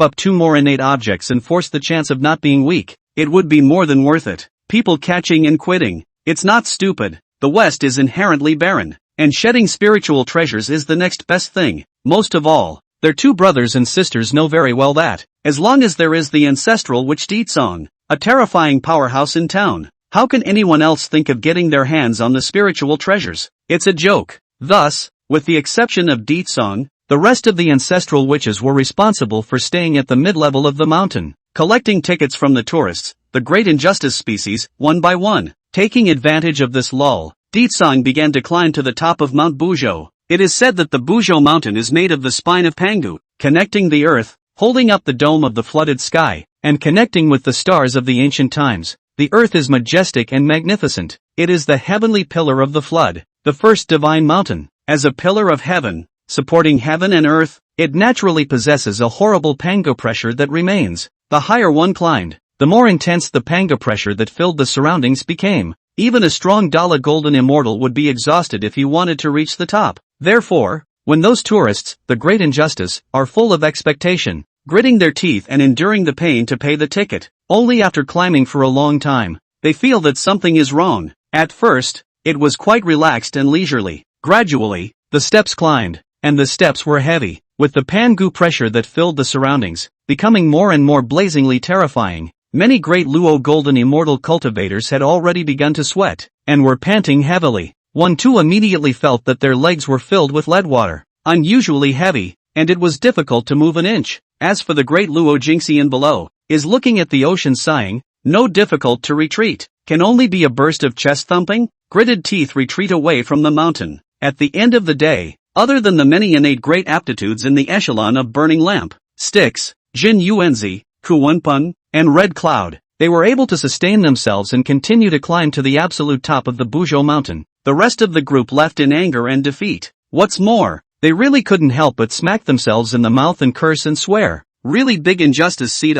up 2 more innate objects and force the chance of not being weak, it would be more than worth it. People catching and quitting. It's not stupid. The West is inherently barren, and shedding spiritual treasures is the next best thing. Most of all, their 2 brothers and sisters know very well that, as long as there is the ancestral witch Ditsong, a terrifying powerhouse in town, how can anyone else think of getting their hands on the spiritual treasures? It's a joke. Thus, with the exception of Ditsong, the rest of the ancestral witches were responsible for staying at the mid-level of the mountain, collecting tickets from the tourists, the great injustice species, one by one. Taking advantage of this lull, Ditsong began to climb to the top of Mount Buzhou. It is said that the Buzhou mountain is made of the spine of Pangu, connecting the earth, holding up the dome of the flooded sky, and connecting with the stars of the ancient times. The earth is majestic and magnificent. It is the heavenly pillar of the flood, the first divine mountain. As a pillar of heaven, supporting heaven and earth, it naturally possesses a horrible Pangu pressure that remains. The higher one climbed, the more intense the Pangu pressure that filled the surroundings became. Even a strong Dala Golden Immortal would be exhausted if he wanted to reach the top. Therefore, when those tourists, the great injustice, are full of expectation, gritting their teeth and enduring the pain to pay the ticket, only after climbing for a long time, they feel that something is wrong. At first, it was quite relaxed and leisurely. Gradually, the steps climbed, and the steps were heavy, with the Pangu pressure that filled the surroundings, becoming more and more blazingly terrifying. Many great Luo Golden Immortal cultivators had already begun to sweat, and were panting heavily. One too immediately felt that their legs were filled with lead water, unusually heavy, and it was difficult to move an inch. As for the great Luo Jingxian below, is looking at the ocean sighing, no difficult to retreat, can only be a burst of chest thumping. gritted teeth retreat away from the mountain. At the end of the day, other than the many innate great aptitudes in the echelon of burning lamp, sticks, Jin Yuanzi, Kuwenpeng, and Red Cloud, they were able to sustain themselves and continue to climb to the absolute top of the Buzhou mountain. The rest of the group left in anger and defeat. What's more, they really couldn't help but smack themselves in the mouth and curse and swear. Really big injustice, seed.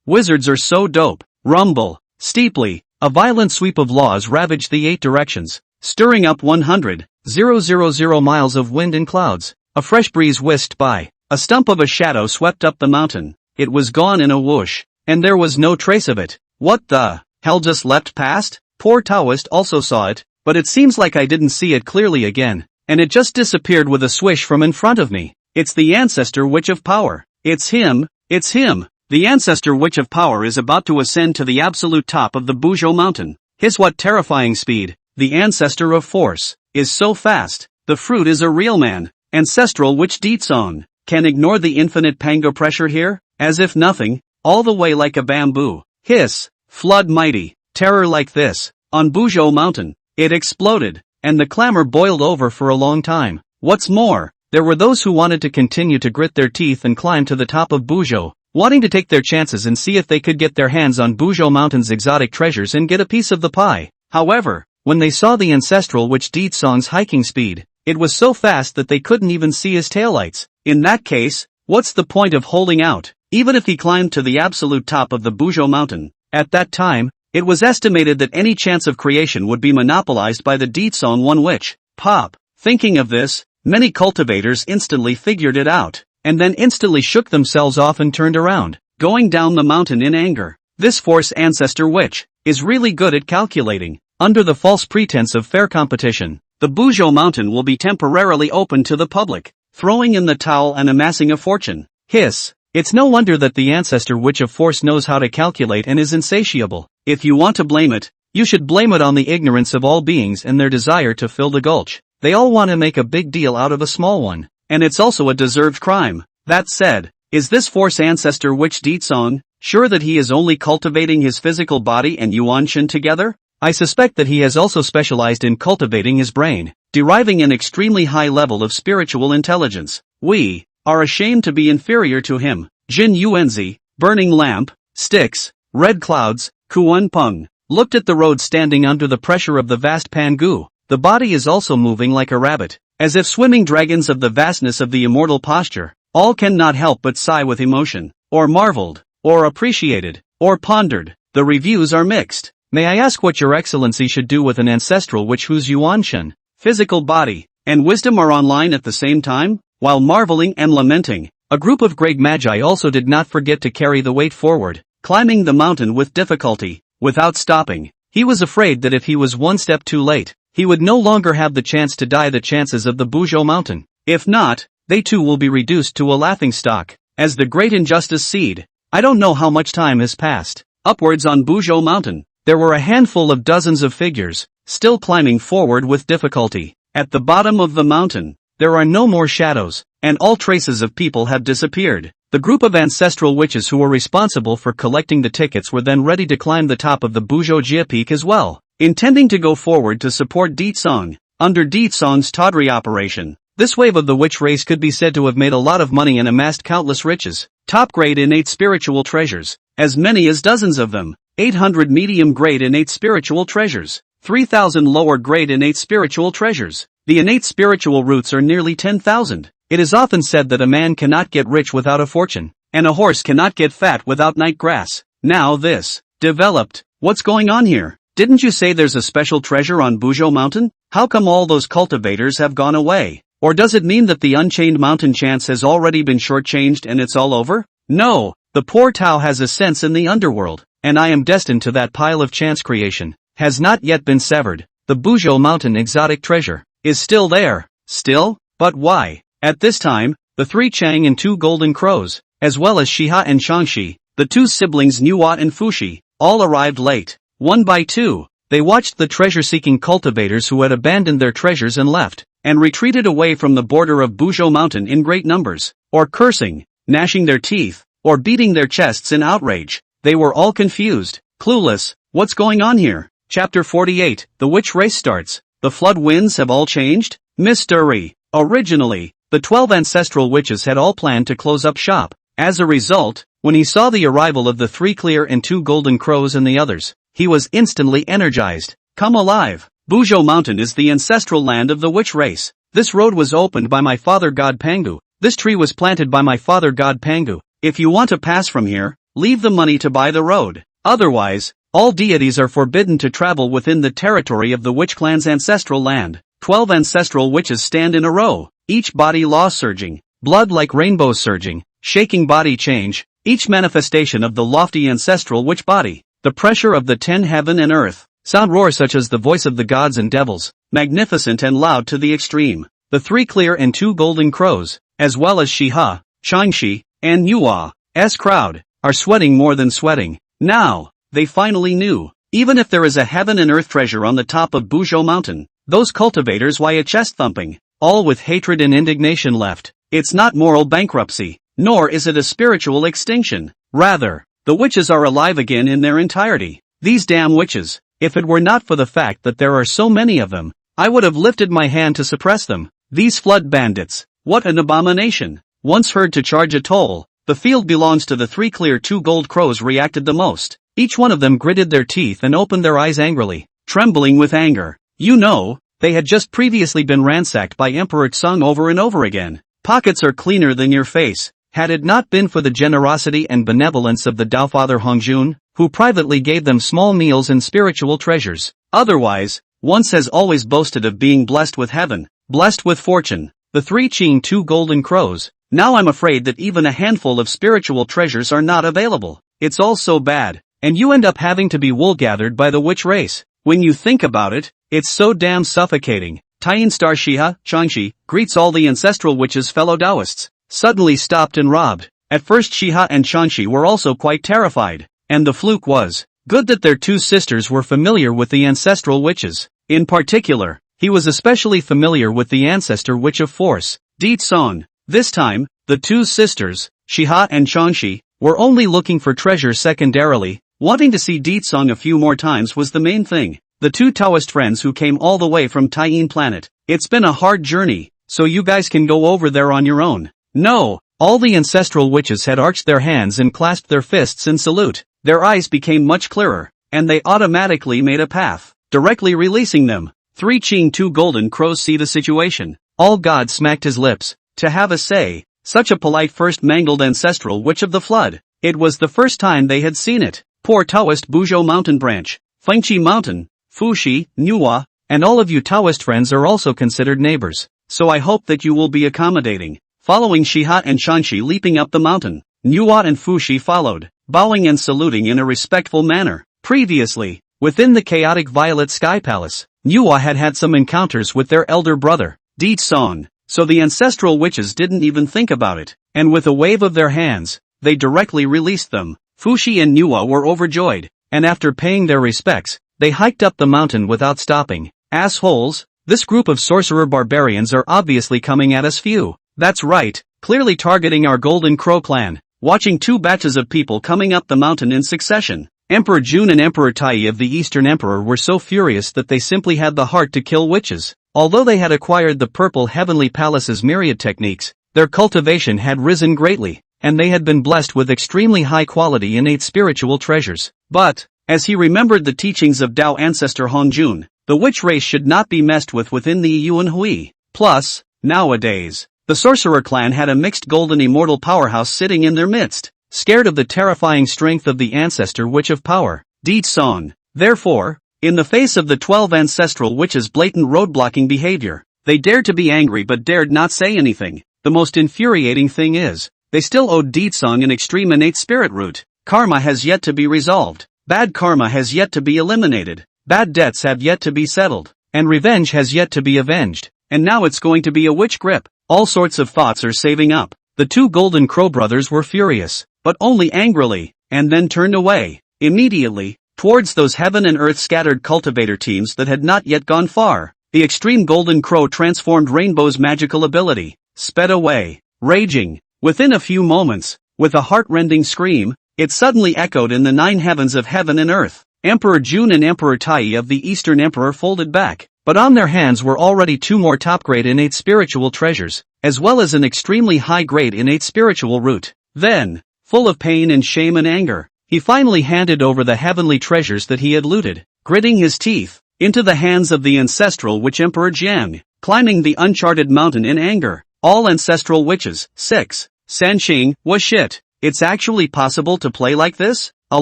Wizards are so dope. Rumble. Steeply, a violent sweep of laws ravaged the 8 directions, stirring up 100,000 miles of wind and clouds. A fresh breeze whisked by. A stump of a shadow swept up the mountain. It was gone in a whoosh, and there was no trace of it. What the hell just leapt past? Poor Taoist also saw it, but it seems like I didn't see it clearly again, and it just disappeared with a swish from in front of me. It's the ancestor witch of power. It's him. It's him. The ancestor witch of power is about to ascend to the absolute top of the Buzhou mountain. His what terrifying speed. The ancestor of force is so fast. The fruit is a real man. Ancestral witch Ditsong can ignore the infinite pango pressure here, as if nothing, all the way like a bamboo. Hiss, flood mighty, terror like this. On Buzhou mountain, it exploded, and the clamor boiled over for a long time. What's more, there were those who wanted to continue to grit their teeth and climb to the top of Buzhou, wanting to take their chances and see if they could get their hands on Buzhou mountain's exotic treasures and get a piece of the pie. However, when they saw the ancestral witch Ditsong's hiking speed, it was so fast that they couldn't even see his taillights. In that case, what's the point of holding out? Even if he climbed to the absolute top of the Buzhou mountain, at that time, it was estimated that any chance of creation would be monopolized by the Ditsong one witch. Pop. Thinking of this, many cultivators instantly figured it out, and then instantly shook themselves off and turned around, going down the mountain in anger. This force ancestor witch is really good at calculating. Under the false pretense of fair competition, the Buzhou mountain will be temporarily open to the public, throwing in the towel and amassing a fortune. Hiss. It's no wonder that the ancestor witch of force knows how to calculate and is insatiable. If you want to blame it, you should blame it on the ignorance of all beings and their desire to fill the gulch. They all want to make a big deal out of a small one, and it's also a deserved crime. That said, is this force ancestor witch Ditsong sure that he is only cultivating his physical body and Yuanshan together? I suspect that he has also specialized in cultivating his brain, deriving an extremely high level of spiritual intelligence. We are ashamed to be inferior to him. Jin Yuanzi, burning lamp, sticks, red clouds, Kuwenpeng, looked at the road standing under the pressure of the vast Pangu. The body is also moving like a rabbit, as if swimming dragons of the vastness of the immortal posture. All cannot help but sigh with emotion, or marveled, or appreciated, or pondered. The reviews are mixed. May I ask what your excellency should do with an ancestral witch whose Yuanshan, physical body, and wisdom are online at the same time? While marveling and lamenting, a group of great magi also did not forget to carry the weight forward, climbing the mountain with difficulty, without stopping. He was afraid that if he was one step too late, he would no longer have the chance to die the chances of the Buzhou mountain. If not, they too will be reduced to a laughingstock. As the great injustice seed, I don't know how much time has passed. Upwards on Buzhou mountain, there were a handful of dozens of figures, still climbing forward with difficulty. At the bottom of the mountain, there are no more shadows, and all traces of people have disappeared. The group of ancestral witches who were responsible for collecting the tickets were then ready to climb the top of the Buzhou Jia peak as well, intending to go forward to support Ditsong. Under Ditsong's tawdry operation, this wave of the witch race could be said to have made a lot of money and amassed countless riches. Top-grade innate spiritual treasures, as many as dozens of them. 800 medium-grade innate spiritual treasures. 3,000 lower-grade innate spiritual treasures. The innate spiritual roots are nearly 10,000. It is often said that a man cannot get rich without a fortune, and a horse cannot get fat without night grass. Now this developed. What's going on here? Didn't you say there's a special treasure on Buzhou mountain? How come all those cultivators have gone away? Or does it mean that the unchained mountain chance has already been shortchanged and it's all over? No, the poor Tao has a sense in the underworld, and I am destined to that pile of chance creation. Has not yet been severed. The Buzhou mountain exotic treasure is still there. Still? But why? At this time, the 3 Chang and 2 golden crows, as well as Shiha and Shangxi, the 2 siblings Nuat and Fushi, all arrived late. One by two, they watched the treasure-seeking cultivators who had abandoned their treasures and left, and retreated away from the border of Buzhou mountain in great numbers, or cursing, gnashing their teeth, or beating their chests in outrage. They were all confused, clueless. What's going on here? Chapter 48, The Witch Race starts. The flood winds have all changed? Mystery. Originally, the 12 ancestral witches had all planned to close up shop. As a result, when he saw the arrival of the 3 clear and 2 golden crows and the others, he was instantly energized. Come alive. Buzhou Mountain is the ancestral land of the witch race. This road was opened by my father god Pangu. This tree was planted by my father god Pangu. If you want to pass from here, leave the money to buy the road. Otherwise, all deities are forbidden to travel within the territory of the witch clan's ancestral land. 12 ancestral witches stand in a row, each body law surging, blood like rainbows surging, shaking body change, each manifestation of the lofty ancestral witch body. The pressure of the 10 heaven and earth, sound roar such as the voice of the gods and devils, magnificent and loud to the extreme. The 3 clear and 2 golden crows, as well as Shiha, Changshi, and Nua's crowd, are sweating more than sweating. Now, they finally knew. Even if there is a heaven and earth treasure on the top of Buzhou Mountain, those cultivators why a chest thumping, all with hatred and indignation left. It's not moral bankruptcy, nor is it a spiritual extinction. Rather, the witches are alive again in their entirety. These damn witches, if it were not for the fact that there are so many of them, I would have lifted my hand to suppress them. These flood bandits, what an abomination. Once heard to charge a toll, the field belongs to the 3 clear 2 gold crows reacted the most. Each one of them gritted their teeth and opened their eyes angrily, trembling with anger. You know, they had just previously been ransacked by Emperor Tsung over and over again. Pockets are cleaner than your face. Had it not been for the generosity and benevolence of the Taofather Hongjun, who privately gave them small meals and spiritual treasures. Otherwise, once has always boasted of being blessed with heaven, blessed with fortune. The 3 Qing 2 golden crows. Now I'm afraid that even a handful of spiritual treasures are not available. It's all so bad, and you end up having to be wool-gathered by the witch race. When you think about it, it's so damn suffocating. Taiyin Star Shiha, Changshi, greets all the ancestral witches fellow Taoists. Suddenly stopped and robbed. At first Shiha and Changshi were also quite terrified. And the fluke was, good that their 2 sisters were familiar with the ancestral witches. In particular, he was especially familiar with the ancestor witch of force, Di Tsong. This time, the 2 sisters, Shiha and Changshi, were only looking for treasure secondarily. Wanting to see Di Tsong a few more times was the main thing. The 2 Taoist friends who came all the way from Taiyin planet. It's been a hard journey, so you guys can go over there on your own. No, all the ancestral witches had arched their hands and clasped their fists in salute. Their eyes became much clearer, and they automatically made a path, directly releasing them. 3 Qing 2 golden crows see the situation. All God smacked his lips, to have a say, such a polite first mangled ancestral witch of the flood. It was the first time they had seen it. Poor Taoist Buzhou Mountain branch, Fengqi Mountain, Fuxi, Nuwa, and all of you Taoist friends are also considered neighbors, so I hope that you will be accommodating. Following Shiha and Changshi leaping up the mountain, Nuwa and Fuxi followed, bowing and saluting in a respectful manner. Previously, within the chaotic Violet Sky Palace, Nuwa had had some encounters with their elder brother, Di Tsong, so the ancestral witches didn't even think about it, and with a wave of their hands, they directly released them. Fuxi and Nuwa were overjoyed, and after paying their respects, they hiked up the mountain without stopping. Assholes, this group of sorcerer barbarians are obviously coming at us few. That's right, clearly targeting our Golden Crow clan. Watching 2 batches of people coming up the mountain in succession. Emperor Jun and Emperor Tai of the Eastern Emperor were so furious that they simply had the heart to kill witches. Although they had acquired the Purple Heavenly Palace's myriad techniques, their cultivation had risen greatly, and they had been blessed with extremely high-quality innate spiritual treasures. But, as he remembered the teachings of Tao ancestor Hongjun, the witch race should not be messed with within the Yuan Hui. Plus, nowadays, the sorcerer clan had a mixed golden immortal powerhouse sitting in their midst, scared of the terrifying strength of the ancestor witch of power, Di Tsong. Therefore, in the face of the 12 ancestral witches' blatant roadblocking behavior, they dared to be angry but dared not say anything. The most infuriating thing is, they still owed Di Tsong an extreme innate spirit root. Karma has yet to be resolved. Bad karma has yet to be eliminated. Bad debts have yet to be settled. And revenge has yet to be avenged. And now it's going to be a witch grip. All sorts of thoughts are saving up. The 2 Golden Crow brothers were furious, but only angrily, and then turned away, immediately, towards those heaven and earth scattered cultivator teams that had not yet gone far. The extreme Golden Crow transformed Rainbow's magical ability, sped away, raging. Within a few moments, with a heart-rending scream, it suddenly echoed in the 9 heavens of heaven and earth. Emperor Jun and Emperor Tai of the Eastern Emperor folded back, but on their hands were already 2 more top-grade innate spiritual treasures, as well as an extremely high-grade innate spiritual root. Then, full of pain and shame and anger, he finally handed over the heavenly treasures that he had looted, gritting his teeth, into the hands of the ancestral witch Emperor Jiang, climbing the uncharted mountain in anger. All ancestral witches. 6. Sanqing, was shit. It's actually possible to play like this? A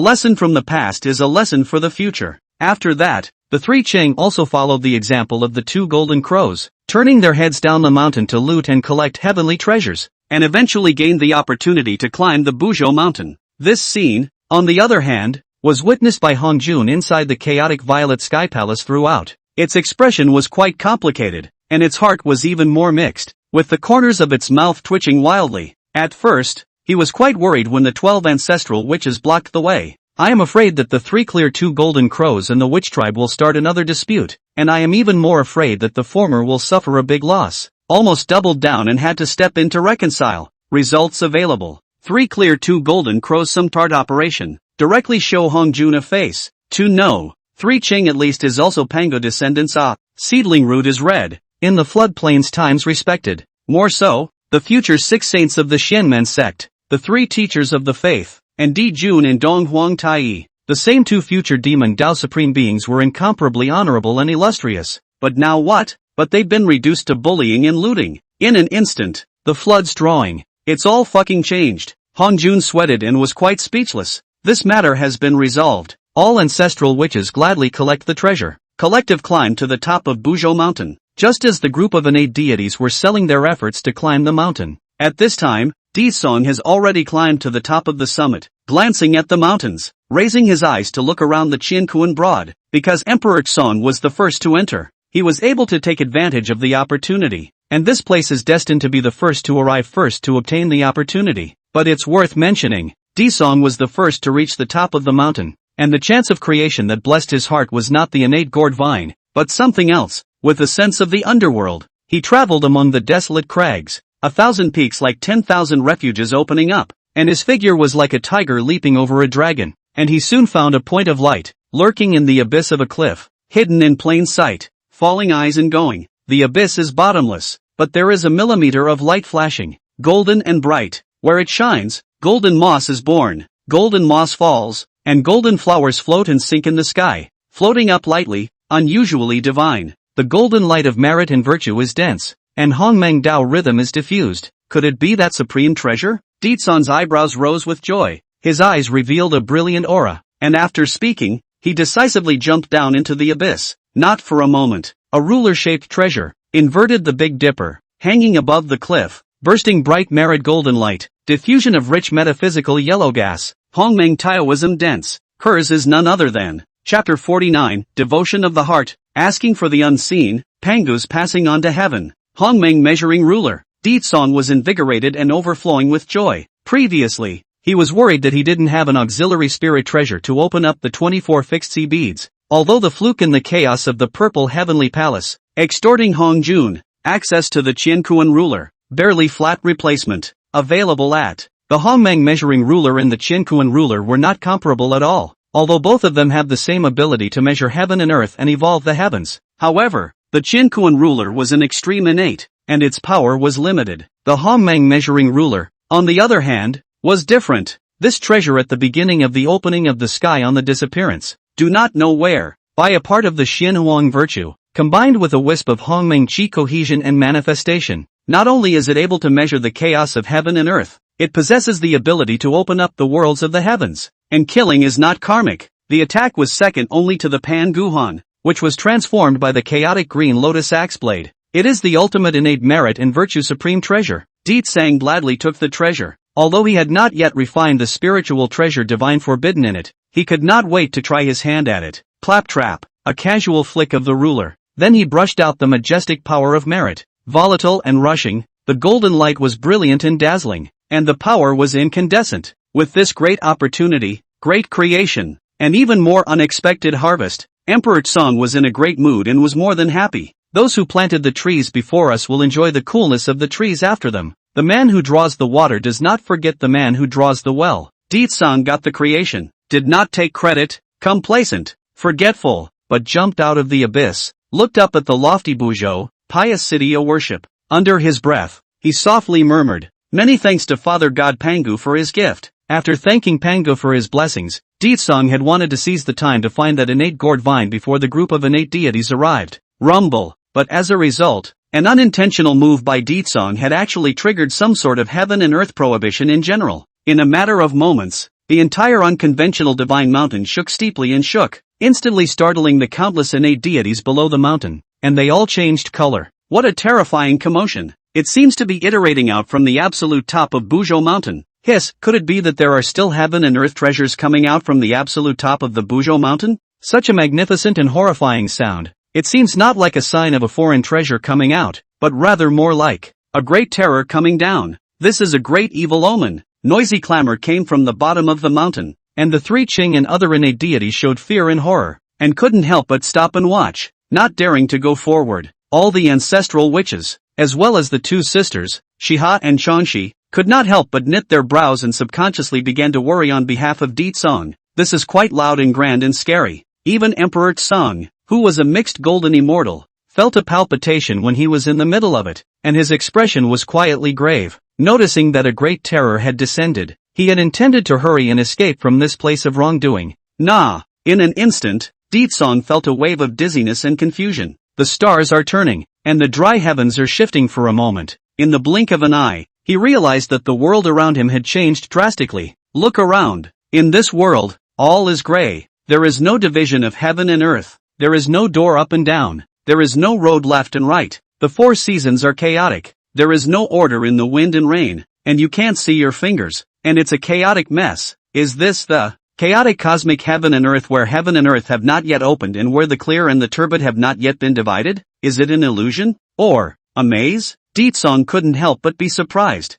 lesson from the past is a lesson for the future. After that, the 3 Qing also followed the example of the 2 golden crows, turning their heads down the mountain to loot and collect heavenly treasures, and eventually gained the opportunity to climb the Buzhou mountain. This scene, on the other hand, was witnessed by Hongjun inside the chaotic violet sky palace throughout. Its expression was quite complicated, and its heart was even more mixed, with the corners of its mouth twitching wildly. At first, he was quite worried when the 12 ancestral witches blocked the way. I am afraid that the 3 clear 2 golden crows and the witch tribe will start another dispute, and I am even more afraid that the former will suffer a big loss. Almost doubled down and had to step in to reconcile. Results available. 3 clear 2 golden crows sumtard operation. Directly show Hongjun a face. 2 no. 3 Qing at least is also Pango descendants. Seedling root is red. In the floodplains times respected. More so, the future 6 saints of the Xianmen sect, the 3 teachers of the faith, and Di Jun and Dong Huang Tai. The same 2 future demon Tao supreme beings were incomparably honorable and illustrious. But now what? But they've been reduced to bullying and looting. In an instant, the flood's drawing. It's all fucking changed. Hongjun sweated and was quite speechless. This matter has been resolved. All ancestral witches gladly collect the treasure. Collective climb to the top of Buzhou mountain, just as the group of innate deities were selling their efforts to climb the mountain. At this time, Di Song has already climbed to the top of the summit, glancing at the mountains, raising his eyes to look around the Qiankuan Broad. Because Emperor Xon was the first to enter, he was able to take advantage of the opportunity, and this place is destined to be the first to arrive first to obtain the opportunity. But it's worth mentioning, Di Song was the first to reach the top of the mountain, and the chance of creation that blessed his heart was not the innate gourd vine, but something else. With a sense of the underworld, he traveled among the desolate crags, 1,000 peaks like 10,000 refuges opening up, and his figure was like a tiger leaping over a dragon, and he soon found a point of light, lurking in the abyss of a cliff, hidden in plain sight, falling eyes and going. The abyss is bottomless, but there is a millimeter of light flashing, golden and bright. Where it shines, golden moss is born, golden moss falls, and golden flowers float and sink in the sky, floating up lightly, unusually divine. The golden light of merit and virtue is dense, and Hongmeng Dao rhythm is diffused. Could it be that supreme treasure? Ditson's eyebrows rose with joy, his eyes revealed a brilliant aura, and after speaking, he decisively jumped down into the abyss. Not for a moment. A ruler-shaped treasure, inverted the Big Dipper, hanging above the cliff, bursting bright merit golden light, diffusion of rich metaphysical yellow gas. Hongmeng Taoism dense. Hers is none other than. Chapter 49, Devotion of the Heart, asking for the unseen, Pangus passing on to heaven. Hongmeng measuring ruler. Ditsong was invigorated and overflowing with joy. Previously, he was worried that he didn't have an auxiliary spirit treasure to open up the 24 fixed sea beads, although the fluke in the chaos of the purple heavenly palace, extorting Hongjun, access to the Qiankuan ruler, barely flat replacement, available at. The Hongmeng measuring ruler and the Qiankuan ruler were not comparable at all, although both of them have the same ability to measure heaven and earth and evolve the heavens. However, the Qiankuan ruler was an extreme innate, and its power was limited. The Hongmeng measuring ruler, on the other hand, was different. This treasure at the beginning of the opening of the sky on the disappearance, do not know where, by a part of the Xianhuang virtue, combined with a wisp of Hongmeng Qi cohesion and manifestation. Not only is it able to measure the chaos of heaven and earth, it possesses the ability to open up the worlds of the heavens. And killing is not karmic. The attack was second only to the Pan Guhan, which was transformed by the chaotic green lotus axe blade. It is the ultimate innate merit and virtue supreme treasure. Deet Sang gladly took the treasure. Although he had not yet refined the spiritual treasure divine forbidden in it, he could not wait to try his hand at it. Claptrap, a casual flick of the ruler. Then he brushed out the majestic power of merit. Volatile and rushing, the golden light was brilliant and dazzling, and the power was incandescent. With this great opportunity, great creation, and even more unexpected harvest, Emperor Tsong was in a great mood and was more than happy. Those who planted the trees before us will enjoy the coolness of the trees after them. The man who draws the water does not forget the man who draws the well. Di Tsong got the creation, did not take credit, complacent, forgetful, but jumped out of the abyss, looked up at the lofty Buzhou, pious city of worship. Under his breath, he softly murmured, "Many thanks to Father God Pangu for his gift." After thanking Pangu for his blessings, Ditsong had wanted to seize the time to find that innate gourd vine before the group of innate deities arrived. Rumble. But as a result, an unintentional move by Ditsong had actually triggered some sort of heaven and earth prohibition in general. In a matter of moments, the entire unconventional divine mountain shook steeply and shook, instantly startling the countless innate deities below the mountain, and they all changed color. What a terrifying commotion! It seems to be iterating out from the absolute top of Buzhou Mountain. Hiss, could it be that there are still heaven and earth treasures coming out from the absolute top of the Buzhou Mountain? Such a magnificent and horrifying sound. It seems not like a sign of a foreign treasure coming out, but rather more like a great terror coming down. This is a great evil omen. Noisy clamor came from the bottom of the mountain, and the three Qing and other innate deities showed fear and horror, and couldn't help but stop and watch, not daring to go forward. All the ancestral witches, as well as the two sisters, Shiha and Changshi, could not help but knit their brows and subconsciously began to worry on behalf of Ditsong. This is quite loud and grand and scary. Even Emperor Tsong, who was a mixed golden immortal, felt a palpitation when he was in the middle of it, and his expression was quietly grave. Noticing that a great terror had descended, he had intended to hurry and escape from this place of wrongdoing. Nah! In an instant, Ditsong felt a wave of dizziness and confusion. The stars are turning, and the dry heavens are shifting for a moment. In the blink of an eye, he realized that the world around him had changed drastically. Look around. In this world, all is gray. There is no division of heaven and earth. There is no door up and down. There is no road left and right. The four seasons are chaotic. There is no order in the wind and rain, and you can't see your fingers, and it's a chaotic mess. Is this the chaotic cosmic heaven and earth where heaven and earth have not yet opened and where the clear and the turbid have not yet been divided? Is it an illusion? Or a maze? Ditsong couldn't help but be surprised.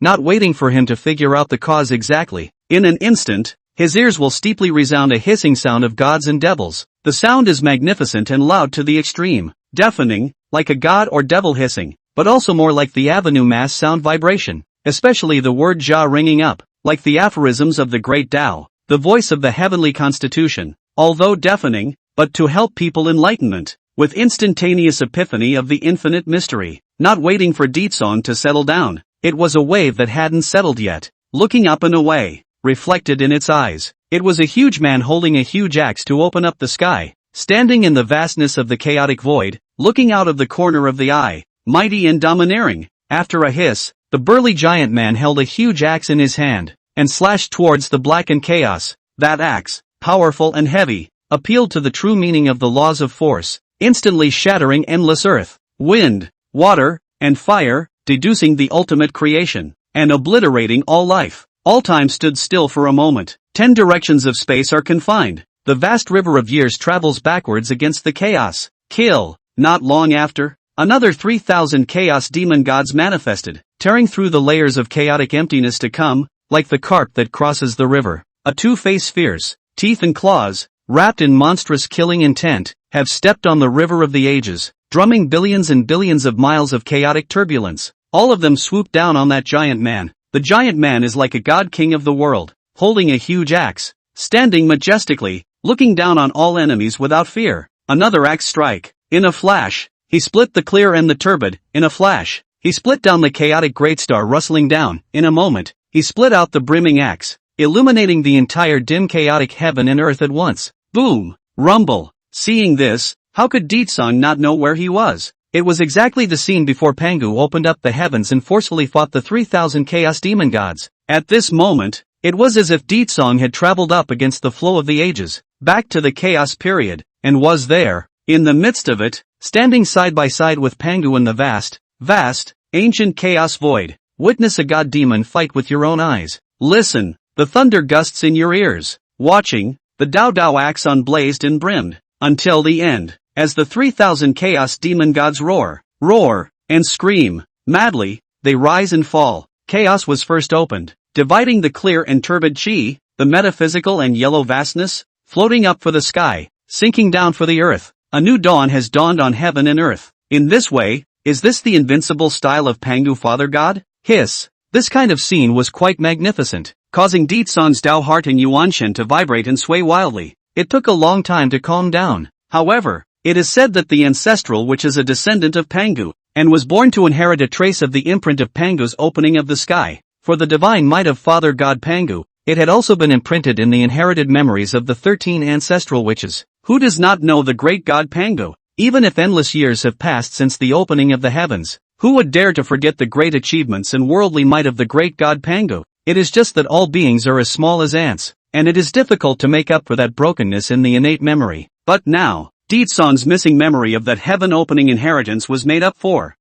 Not waiting for him to figure out the cause exactly. In an instant, his ears will steeply resound a hissing sound of gods and devils. The sound is magnificent and loud to the extreme, deafening, like a god or devil hissing, but also more like the avenue mass sound vibration, especially the word Jia ringing up, like the aphorisms of the great Tao, the voice of the heavenly constitution, although deafening, but to help people enlightenment, with instantaneous epiphany of the infinite mystery, not waiting for Ditsong to settle down. It was a wave that hadn't settled yet, looking up and away, reflected in its eyes. It was a huge man holding a huge axe to open up the sky, standing in the vastness of the chaotic void, looking out of the corner of the eye, mighty and domineering. After a hiss, the burly giant man held a huge axe in his hand, and slashed towards the blackened chaos. That axe, powerful and heavy, appealed to the true meaning of the laws of force, instantly shattering endless earth, wind, water, and fire, deducing the ultimate creation, and obliterating all life. All time stood still for a moment. 10 directions of space are confined. The vast river of years travels backwards against the chaos. Kill. Not long after, another 3,000 chaos demon gods manifested, tearing through the layers of chaotic emptiness to come, like the carp that crosses the river. A two-faced fierce, teeth and claws, wrapped in monstrous killing intent, have stepped on the river of the ages, drumming billions and billions of miles of chaotic turbulence. All of them swoop down on that giant man. The giant man is like a god king of the world, holding a huge axe, standing majestically, looking down on all enemies without fear. Another axe strike. In a flash, he split the clear and the turbid. In a flash, he split down the chaotic great star rustling down. In a moment, he split out the brimming axe, illuminating the entire dim chaotic heaven and earth at once. Boom! Rumble! Seeing this, how could Ditsong not know where he was? It was exactly the scene before Pangu opened up the heavens and forcefully fought the 3,000 chaos demon gods. At this moment, it was as if Ditsong had traveled up against the flow of the ages, back to the chaos period, and was there, in the midst of it, standing side by side with Pangu in the vast, ancient chaos void. Witness a god-demon fight with your own eyes. Listen, the thunder gusts in your ears. Watching, the Dao axe unblazed and brimmed, until the end, as the 3,000 chaos demon gods roar, and scream. Madly, they rise and fall. Chaos was first opened, dividing the clear and turbid chi, the metaphysical and yellow vastness, floating up for the sky, sinking down for the earth. A new dawn has dawned on heaven and earth. In this way, is this the invincible style of Pangu Father God? Hiss. This kind of scene was quite magnificent. causing Ditson's Dao heart and Yuanshen to vibrate and sway wildly. It took a long time to calm down. However, it is said that the ancestral witch is a descendant of Pangu, and was born to inherit a trace of the imprint of Pangu's opening of the sky. For the divine might of Father God Pangu, it had also been imprinted in the inherited memories of the 13 ancestral witches. Who does not know the great god Pangu? Even if endless years have passed since the opening of the heavens, who would dare to forget the great achievements and worldly might of the great god Pangu? It is just that all beings are as small as ants, and it is difficult to make up for that brokenness in the innate memory. But now, Ditson's missing memory of that heaven-opening inheritance was made up for,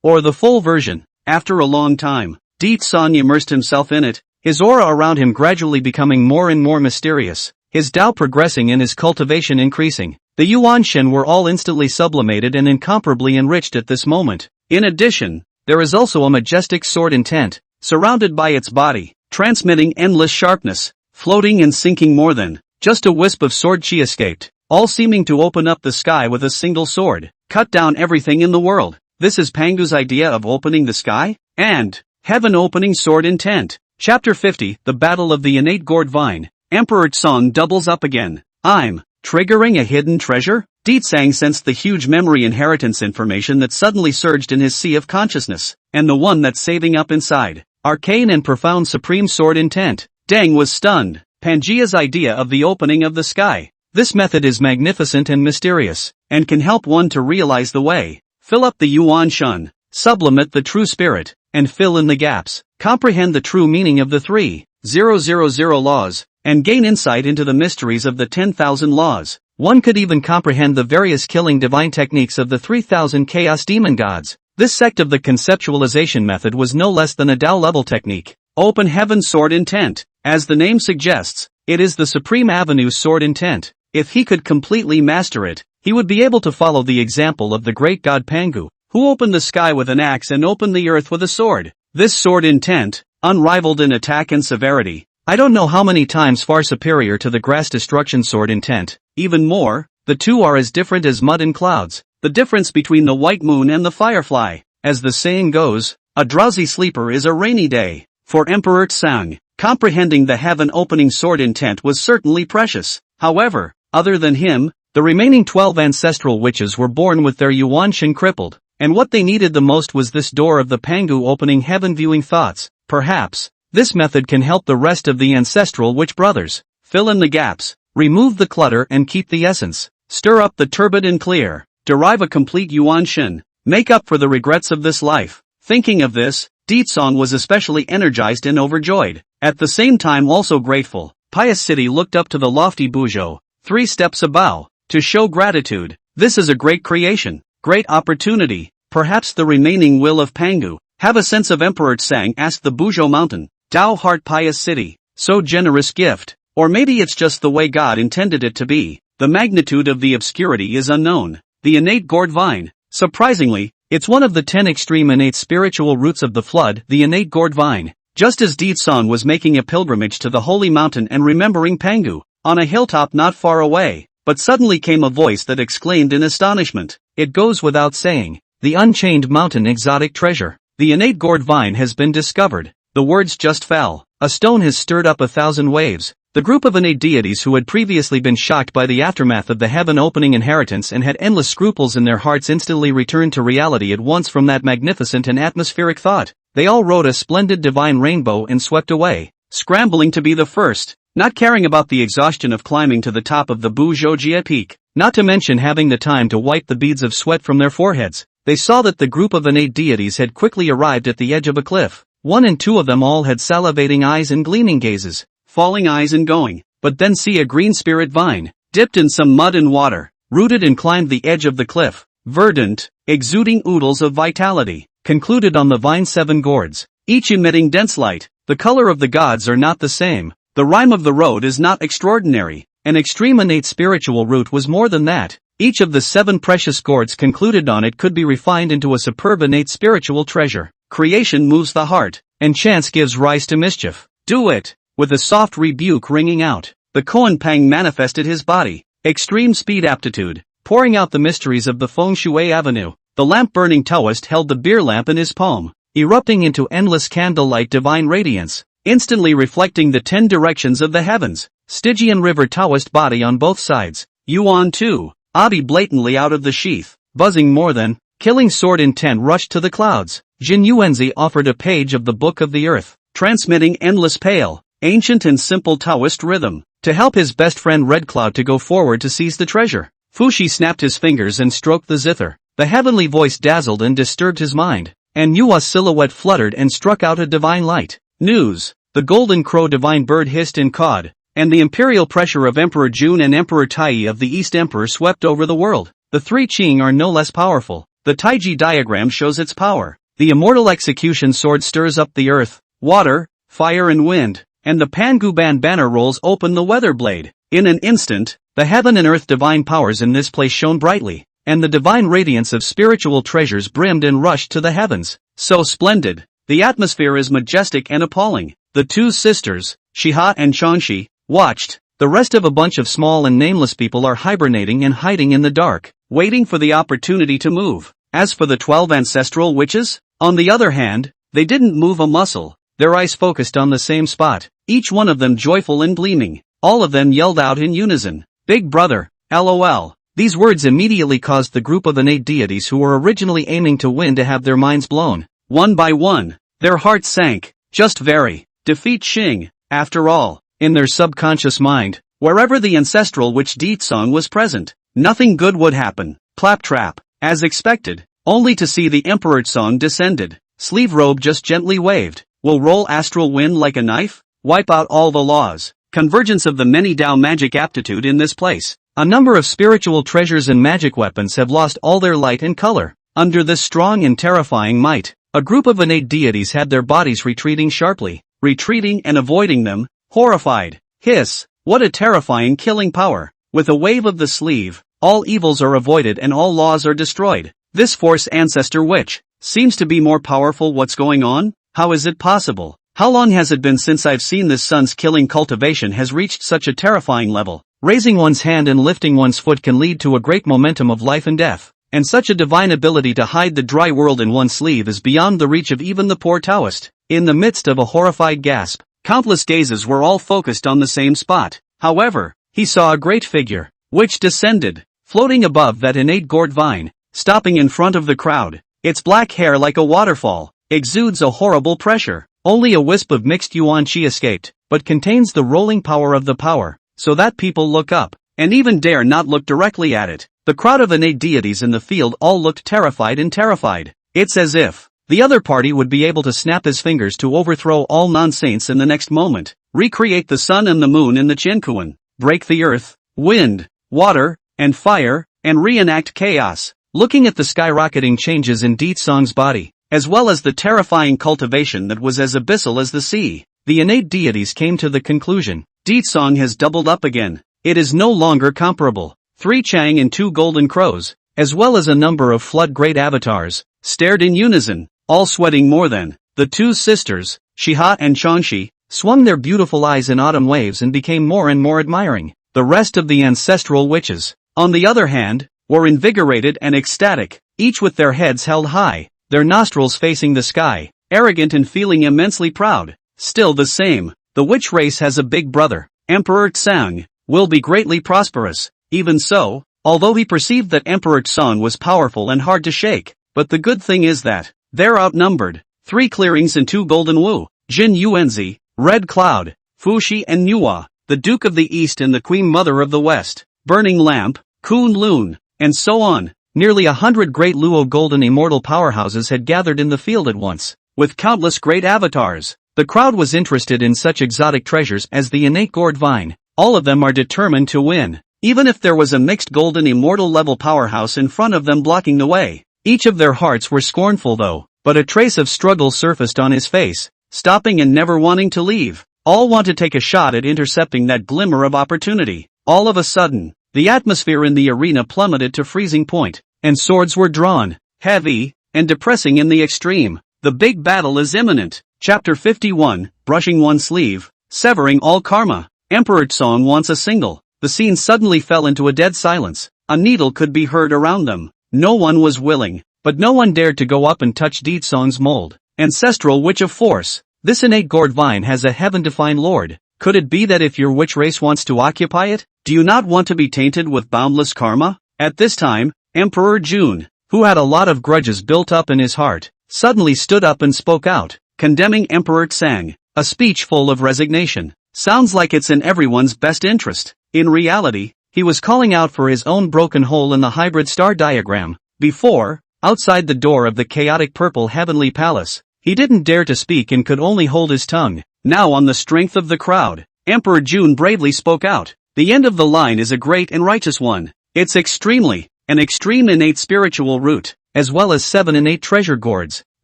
or the full version. After a long time, Ditson immersed himself in it, his aura around him gradually becoming more and more mysterious, his Tao progressing and his cultivation increasing. The Yuanshen were all instantly sublimated and incomparably enriched at this moment. In addition, there is also a majestic sword intent, surrounded by its body, transmitting endless sharpness, floating and sinking more than just a wisp of sword chi escaped, all seeming to open up the sky with a single sword, cut down everything in the world. This is Pangu's idea of opening the sky? And heaven opening sword intent. Chapter 50, The Battle of the Innate Gourd Vine. Emperor Tsong doubles up again. I'm triggering a hidden treasure? Ditsang sensed the huge memory inheritance information that suddenly surged in his sea of consciousness, and the one that's saving up inside. Arcane and profound supreme sword intent. Deng was stunned. Pangea's idea of the opening of the sky. This method is magnificent and mysterious, and can help one to realize the way. Fill up the Yuan Shun, sublimate the true spirit, and fill in the gaps. Comprehend the true meaning of the 3,000 laws, and gain insight into the mysteries of the 10,000 laws. One could even comprehend the various killing divine techniques of the 3,000 chaos demon gods. This sect of the conceptualization method was no less than a Dao level technique. Open heaven sword intent. As the name suggests, it is the supreme avenue sword intent. If he could completely master it, he would be able to follow the example of the great god Pangu, who opened the sky with an axe and opened the earth with a sword. This sword intent, unrivaled in attack and severity, I don't know how many times far superior to the grass destruction sword intent. Even more, the two are as different as mud and clouds, the difference between the white moon and the firefly. As the saying goes, a drowsy sleeper is a rainy day. For Emperor Tsang, comprehending the heaven-opening sword intent was certainly precious. However, other than him, the remaining 12 ancestral witches were born with their Yuanshin crippled, and what they needed the most was this door of the Pangu opening heaven viewing thoughts. Perhaps, this method can help the rest of the ancestral witch brothers. Fill in the gaps, remove the clutter and keep the essence. Stir up the turbid and clear. Derive a complete Yuanshin. Make up for the regrets of this life. Thinking of this, Ditsong was especially energized and overjoyed, at the same time also grateful. Pious City looked up to the lofty Buzhou, 3 steps above, to show gratitude. This is a great creation, great opportunity. Perhaps the remaining will of Pangu. Have a sense of Emperor Tsang asked the Buzhou mountain. Dao Heart Pious City, so generous gift. Or maybe it's just the way God intended it to be. The magnitude of the obscurity is unknown. The innate gourd vine. Surprisingly, it's one of the 10 extreme innate spiritual roots of the flood, the innate gourd vine. Just as Ditsong was making a pilgrimage to the holy mountain and remembering Pangu, on a hilltop not far away, but suddenly came a voice that exclaimed in astonishment. It goes without saying, the unchained mountain exotic treasure. The innate gourd vine has been discovered. The words just fell. A stone has stirred up 1,000 waves. The group of innate deities who had previously been shocked by the aftermath of the heaven-opening inheritance and had endless scruples in their hearts instantly returned to reality at once from that magnificent and atmospheric thought. They all rode a splendid divine rainbow and swept away, scrambling to be the first, not caring about the exhaustion of climbing to the top of the Buzhou peak, not to mention having the time to wipe the beads of sweat from their foreheads. They saw that the group of innate deities had quickly arrived at the edge of a cliff. 1 and 2 of them all had salivating eyes and gleaming gazes, falling eyes and going, but then see a green spirit vine, dipped in some mud and water, rooted and climbed the edge of the cliff, verdant, exuding oodles of vitality, concluded on the vine 7 gourds, each emitting dense light. The color of the gods are not the same. The rhyme of the road is not extraordinary. An extreme innate spiritual root was more than that. Each of the 7 precious gourds concluded on it could be refined into a superb innate spiritual treasure. Creation moves the heart, and chance gives rise to mischief. Do it! With a soft rebuke ringing out, the Koan Pang manifested his body. Extreme speed aptitude, pouring out the mysteries of the Feng Shui Avenue. The lamp-burning Taoist held the beer lamp in his palm, erupting into endless candlelight divine radiance. instantly reflecting the 10 directions of the heavens. Stygian River Taoist body on both sides. Yuan 2. Abi blatantly out of the sheath, buzzing more than, killing sword intent rushed to the clouds. Jin Yuanzi offered a page of the Book of the Earth, transmitting endless pale, ancient and simple Taoist rhythm, to help his best friend Red Cloud to go forward to seize the treasure. Fushi snapped his fingers and stroked the zither. The heavenly voice dazzled and disturbed his mind, and Yua's silhouette fluttered and struck out a divine light. News. The golden crow divine bird hissed and cawed, and the imperial pressure of Emperor Jun and Emperor Tai of the East Emperor swept over the world. The three Qing are no less powerful. The Taiji diagram shows its power. The immortal execution sword stirs up the earth, water, fire and wind, and the Panguban banner rolls open the weather blade. In an instant, the heaven and earth divine powers in this place shone brightly, and the divine radiance of spiritual treasures brimmed and rushed to the heavens. So splendid. The atmosphere is majestic and appalling. The two sisters, Shiha and Changshi, watched. The rest of a bunch of small and nameless people are hibernating and hiding in the dark, waiting for the opportunity to move. As for the 12 ancestral witches, on the other hand, they didn't move a muscle, their eyes focused on the same spot, each one of them joyful and gleaming. All of them yelled out in unison, "Big brother, LOL." These words immediately caused the group of innate deities who were originally aiming to win to have their minds blown. One by one, their hearts sank. Just very. Defeat Xing, after all. In their subconscious mind, wherever the ancestral witch Song was present, nothing good would happen. Claptrap. As expected, only to see the Emperor Song descended. Sleeve robe just gently waved. Will roll astral wind like a knife? Wipe out all the laws. Convergence of the many Dao magic aptitude in this place. A number of spiritual treasures and magic weapons have lost all their light and color. Under this strong and terrifying might, a group of innate deities had their bodies retreating sharply, retreating and avoiding them, horrified. Hiss, what a terrifying killing power. With a wave of the sleeve, all evils are avoided and all laws are destroyed. This force ancestor witch seems to be more powerful. What's going on? How is it possible? How long has it been since I've seen this sun's killing cultivation has reached such a terrifying level? Raising one's hand and lifting one's foot can lead to a great momentum of life and death, and such a divine ability to hide the dry world in one's sleeve is beyond the reach of even the poor Taoist. In the midst of a horrified gasp, countless gazes were all focused on the same spot. However, he saw a great figure, which descended, floating above that innate gourd vine, stopping in front of the crowd. Its black hair like a waterfall, exudes a horrible pressure. Only a wisp of mixed yuan qi escaped, but contains the rolling power of the power, so that people look up, and even dare not look directly at it. The crowd of innate deities in the field all looked terrified and terrified. It's as if the other party would be able to snap his fingers to overthrow all non-saints in the next moment, recreate the sun and the moon in the Chinkuan, break the earth, wind, water, and fire, and reenact chaos. Looking at the skyrocketing changes in Song's body, as well as the terrifying cultivation that was as abyssal as the sea, the innate deities came to the conclusion, Song has doubled up again. It is no longer comparable. 3 Chang and 2 golden crows, as well as a number of flood great avatars, stared in unison, all sweating more than. The two sisters, Shiha and Changshi, swung their beautiful eyes in autumn waves and became more and more admiring. The rest of the ancestral witches, on the other hand, were invigorated and ecstatic, each with their heads held high, their nostrils facing the sky, arrogant and feeling immensely proud. Still the same, the witch race has a big brother, Emperor Tsang, will be greatly prosperous. Even so, although he perceived that Emperor Tsang was powerful and hard to shake, but the good thing is that they're outnumbered. 3 clearings and 2 golden wu, Jin Yuanzi, Red Cloud, Fushi and Nuwa, the Duke of the East and the Queen Mother of the West, Burning Lamp, Kun Lun, and so on. Nearly 100 great Luo golden immortal powerhouses had gathered in the field at once, with countless great avatars. The crowd was interested in such exotic treasures as the innate gourd vine. All of them are determined to win, even if there was a mixed golden immortal level powerhouse in front of them blocking the way. Each of their hearts were scornful though, but a trace of struggle surfaced on his face, stopping and never wanting to leave. All want to take a shot at intercepting that glimmer of opportunity. All of a sudden, the atmosphere in the arena plummeted to freezing point, and swords were drawn, heavy, and depressing in the extreme. The big battle is imminent. Chapter 51, Brushing One Sleeve, Severing All Karma. Emperor Tsong wants a single. The scene suddenly fell into a dead silence. A needle could be heard around them. No one was willing, but no one dared to go up and touch Song's mold. Ancestral Witch of Force. This innate gourd vine has a heaven-defined lord. Could it be that if your witch race wants to occupy it, do you not want to be tainted with boundless karma? At this time, Emperor Jun, who had a lot of grudges built up in his heart, suddenly stood up and spoke out, condemning Emperor Tsang, a speech full of resignation. Sounds like it's in everyone's best interest. In reality, he was calling out for his own broken hole in the hybrid star diagram. Before, outside the door of the chaotic purple heavenly palace, he didn't dare to speak and could only hold his tongue. Now on the strength of the crowd, Emperor Jun bravely spoke out. The end of the line is a great and righteous one. It's an extreme innate spiritual root, as well as 7 innate treasure gourds.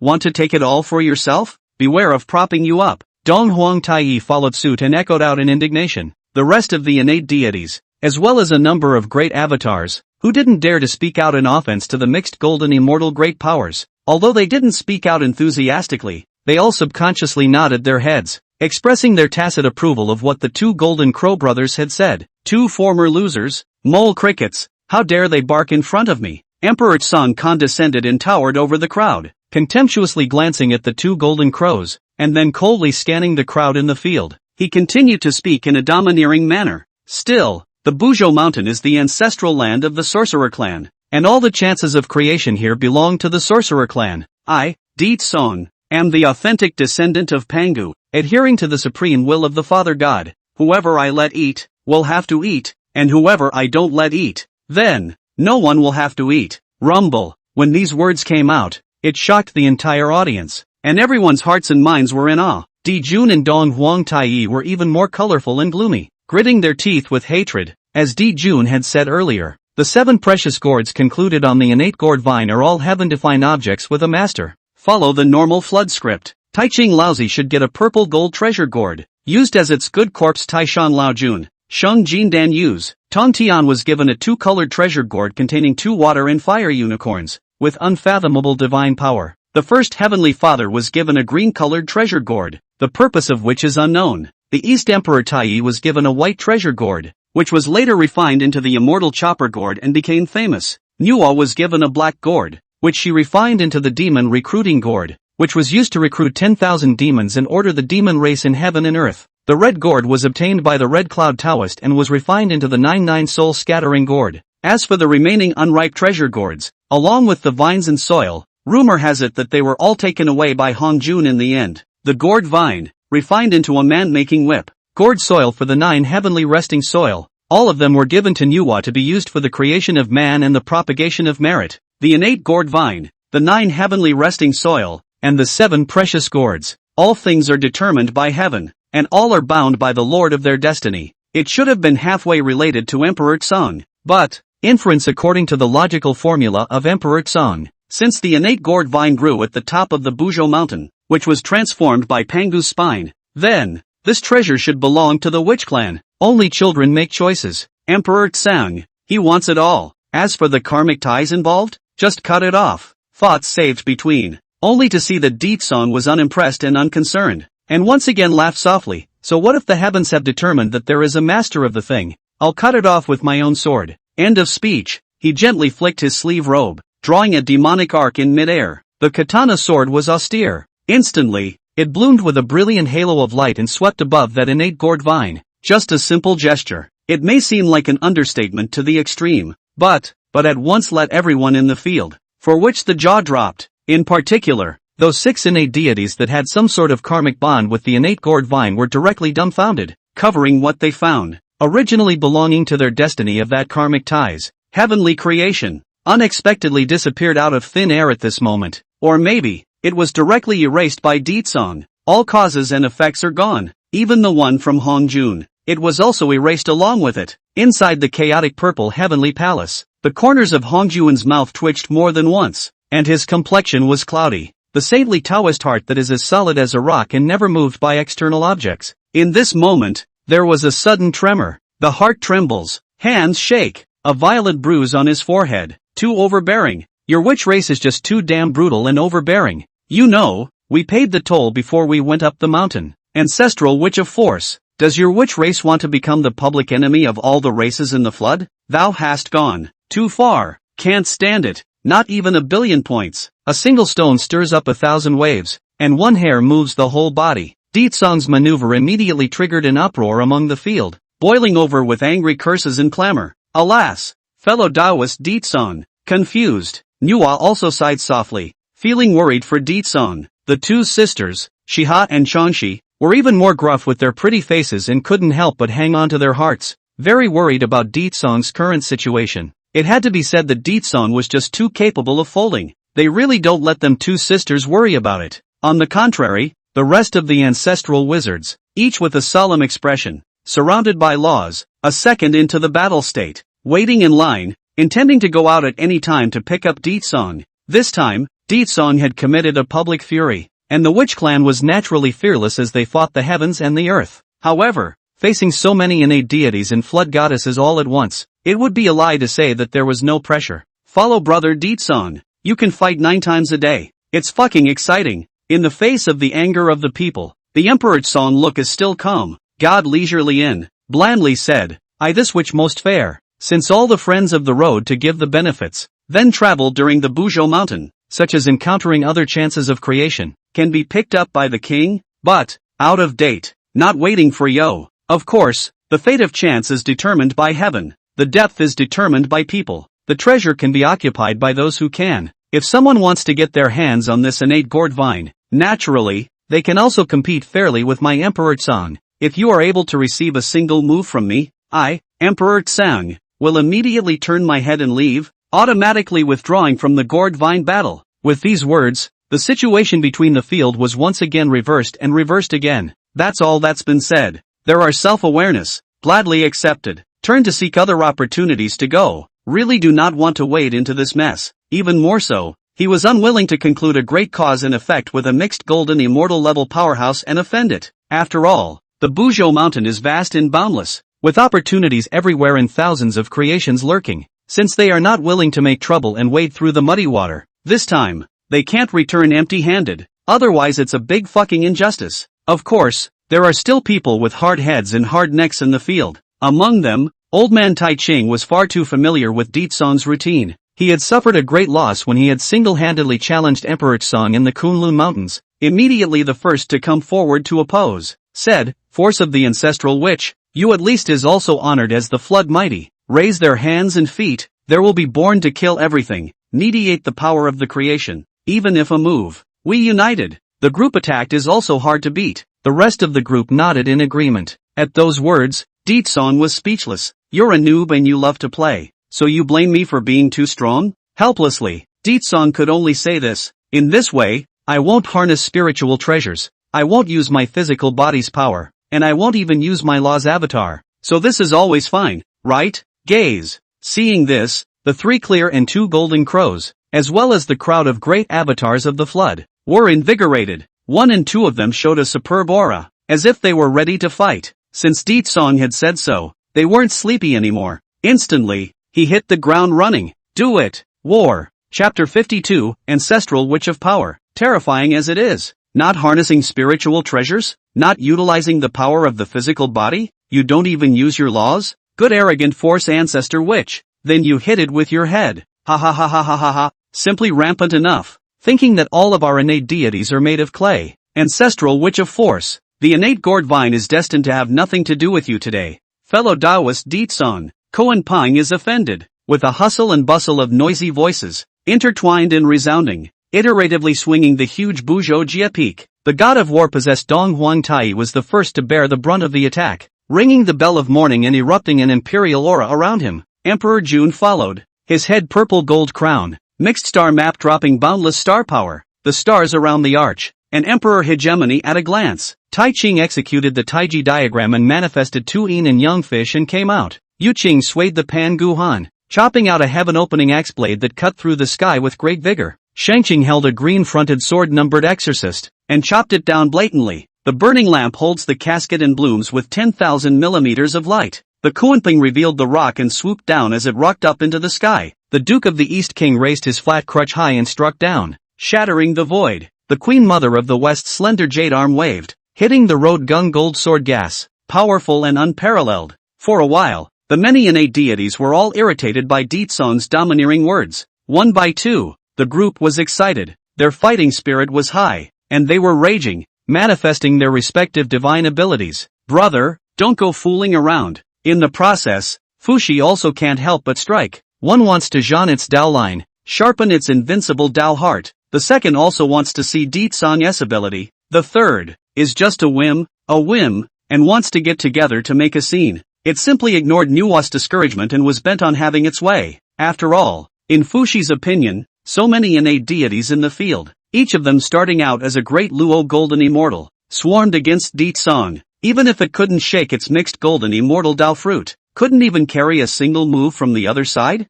Want to take it all for yourself? Beware of propping you up. Dong Huang Taiyi followed suit and echoed out in indignation. The rest of the innate deities, as well as a number of great avatars, who didn't dare to speak out in offense to the mixed golden immortal great powers. Although they didn't speak out enthusiastically, they all subconsciously nodded their heads, expressing their tacit approval of what the 2 Golden Crow brothers had said. 2 former losers, mole crickets, how dare they bark in front of me? Emperor Tsang condescended and towered over the crowd, contemptuously glancing at the 2 golden crows, and then coldly scanning the crowd in the field. He continued to speak in a domineering manner. Still, the Buzhou Mountain is the ancestral land of the sorcerer clan, and all the chances of creation here belong to the sorcerer clan. I, Di Tsong, am the authentic descendant of Pangu, adhering to the supreme will of the Father God. Whoever I let eat, will have to eat, and whoever I don't let eat, then, no one will have to eat. Rumble. When these words came out, it shocked the entire audience, and everyone's hearts and minds were in awe. Di Jun and Dong Huang Taiyi were even more colorful and gloomy, gritting their teeth with hatred. As Di Jun had said earlier, the 7 precious gourds concluded on the innate gourd vine are all heaven-defined objects with a master. Follow the normal flood script. Taiching Laozi should get a purple gold treasure gourd, used as its good corpse Taishan Laojun. Sheng Jindan Yuz. Tong Tian was given a 2-colored treasure gourd containing 2 water and fire unicorns, with unfathomable divine power. The first heavenly father was given a green-colored treasure gourd, the purpose of which is unknown. The East Emperor Taiyi was given a white treasure gourd, which was later refined into the immortal chopper gourd and became famous. Nuo was given a black gourd, which she refined into the demon recruiting gourd, which was used to recruit 10,000 demons and order the demon race in heaven and earth. The red gourd was obtained by the Red Cloud Taoist and was refined into the 99 soul scattering gourd. As for the remaining unripe treasure gourds, along with the vines and soil, rumor has it that they were all taken away by Hong Jun in the end. The gourd vine, refined into a man-making whip. Gourd soil for the 9 heavenly resting soil. All of them were given to Nuwa to be used for the creation of man and the propagation of merit. The innate gourd vine, the 9 heavenly resting soil, and the 7 precious gourds. All things are determined by heaven, and all are bound by the Lord of their destiny. It should have been halfway related to Emperor Tsang, but, inference according to the logical formula of Emperor Tsang, since the innate gourd vine grew at the top of the Buzhou Mountain, which was transformed by Pangu's spine, then, this treasure should belong to the witch clan. Only children make choices. Emperor Tsang, he wants it all. As for the karmic ties involved, just cut it off. Thoughts saved between, only to see that Di Tsong was unimpressed and unconcerned, and once again laughed softly. So what if the heavens have determined that there is a master of the thing? I'll cut it off with my own sword. End of speech. He gently flicked his sleeve robe, drawing a demonic arc in midair. The katana sword was austere. Instantly, it bloomed with a brilliant halo of light and swept above that innate gourd vine. Just a simple gesture. It may seem like an understatement to the extreme, but at once let everyone in the field, for which the jaw dropped. In particular, those 6 innate deities that had some sort of karmic bond with the innate gourd vine were directly dumbfounded, covering what they found, originally belonging to their destiny of that karmic ties. Heavenly creation, unexpectedly disappeared out of thin air at this moment, or maybe, it was directly erased by Di Tsong. All causes and effects are gone, even the one from Hong Jun. It was also erased along with it. Inside the chaotic purple heavenly palace, the corners of Hong Jun's mouth twitched more than once, and his complexion was cloudy. The saintly Taoist heart that is as solid as a rock and never moved by external objects. In this moment, there was a sudden tremor. The heart trembles, hands shake, a violet bruise on his forehead. Too overbearing. Your witch race is just too damn brutal and overbearing. You know, we paid the toll before we went up the mountain. Ancestral witch of force. Does your witch race want to become the public enemy of all the races in the flood? Thou hast gone too far. Can't stand it. Not even a billion points. A single stone stirs up 1,000 waves. and one hair moves the whole body. Deetsong's maneuver immediately triggered an uproar among the field, boiling over with angry curses and clamor. Alas! Fellow Taoist Deetsong, confused. Nhwa also sighed softly, feeling worried for Deetsong. The two sisters, Shiha and Changshi, were even more gruff with their pretty faces and couldn't help but hang on to their hearts, very worried about Deetsong's current situation. It had to be said that Deetsong was just too capable of folding. They really don't let them two sisters worry about it. On the contrary, the rest of the ancestral wizards, each with a solemn expression, surrounded by laws, a second into the battle state, waiting in line, intending to go out at any time to pick up Deetsong. This time, Deetsong had committed a public fury, and the witch clan was naturally fearless as they fought the heavens and the earth. However, facing so many innate deities and flood goddesses all at once, it would be a lie to say that there was no pressure. Follow brother Deetsong. You can fight 9 times a day. It's fucking exciting. In the face of the anger of the people, the Emperor Tsong look is still calm. God leisurely in, blandly said, I this which most fair, since all the friends of the road to give the benefits, then travel during the Buzhou mountain, such as encountering other chances of creation, can be picked up by the king, but, out of date, not waiting for yo. Of course, the fate of chance is determined by heaven, the depth is determined by people, the treasure can be occupied by those who can. If someone wants to get their hands on this innate gourd vine, naturally, they can also compete fairly with my Emperor Tsang. If you are able to receive a single move from me, I, Emperor Tsang, will immediately turn my head and leave, automatically withdrawing from the gourd vine battle. With these words, the situation between the field was once again reversed and reversed again. That's all that's been said. There are self-awareness, gladly accepted. Turn to seek other opportunities to go. Really do not want to wade into this mess. Even more so, he was unwilling to conclude a great cause and effect with a mixed golden immortal level powerhouse and offend it. After all, the Buzhou mountain is vast and boundless, with opportunities everywhere and thousands of creations lurking. Since they are not willing to make trouble and wade through the muddy water, this time, they can't return empty-handed, otherwise it's a big fucking injustice. Of course, there are still people with hard heads and hard necks in the field. Among them, Old Man Tai Ching was far too familiar with Deetsong's routine. He had suffered a great loss when he had single-handedly challenged Emperor Tsong in the Kunlun Mountains, immediately the first to come forward to oppose. Said, force of the ancestral witch, you at least is also honored as the flood mighty. Raise their hands and feet, there will be born to kill everything, mediate the power of the creation, even if a move. We united. The group attacked is also hard to beat. The rest of the group nodded in agreement. At those words, Deetsong was speechless. You're a noob and you love to play. So you blame me for being too strong? Helplessly, Deetsong could only say this. In this way, I won't harness spiritual treasures. I won't use my physical body's power. And I won't even use my law's avatar. So this is always fine, right? Gaze. Seeing this, the 3 clear and 2 golden crows, as well as the crowd of great avatars of the flood, were invigorated. 1 and 2 of them showed a superb aura, as if they were ready to fight. Since Deetsong had said so, they weren't sleepy anymore. Instantly, he hit the ground running. Do it! War. Chapter 52, Ancestral Witch of Power. Terrifying as it is. Not harnessing spiritual treasures? Not utilizing the power of the physical body? You don't even use your laws? Good arrogant force ancestor witch. Then you hit it with your head. Ha ha ha ha ha ha ha. Simply rampant enough. Thinking that all of our innate deities are made of clay. Ancestral witch of force. The innate gourd vine is destined to have nothing to do with you today. Fellow Taoist Deetsong. Koan Pang is offended. With a hustle and bustle of noisy voices, intertwined and resounding, iteratively swinging the huge Buzhou Jia peak, the god of war possessed Dong Huang Tai was the first to bear the brunt of the attack, ringing the bell of morning and erupting an imperial aura around him. Emperor Jun followed, his head purple gold crown, mixed star map dropping boundless star power, the stars around the arch, and emperor hegemony at a glance. Tai Ching executed the Taiji diagram and manifested 2 yin and yang fish and came out. Yu Qing swayed the Pan Guhan, chopping out a heaven-opening axe blade that cut through the sky with great vigor. Shangqing held a green-fronted sword-numbered exorcist, and chopped it down blatantly. The burning lamp holds the casket and blooms with 10,000 millimeters of light. The Kuanping revealed the rock and swooped down as it rocked up into the sky. The Duke of the East King raised his flat crutch high and struck down, shattering the void. The Queen Mother of the West's slender jade arm waved, hitting the road gung gold sword gas, powerful and unparalleled. For a while, the many innate deities were all irritated by Deetsong's domineering words. 1 by 2, the group was excited. Their fighting spirit was high. and they were raging, manifesting their respective divine abilities. Brother, don't go fooling around. In the process, Fushi also can't help but strike. One wants to Zhan its Dao line, sharpen its invincible Dao heart. The second also wants to see Di Tsang's ability. The third is just a whim, and wants to get together to make a scene. It simply ignored Nuwa's discouragement and was bent on having its way. After all, in Fushi's opinion, so many innate deities in the field, each of them starting out as a great Luo golden immortal, swarmed against Di Tsang. Even if it couldn't shake its mixed golden immortal Dao fruit, couldn't even carry a single move from the other side?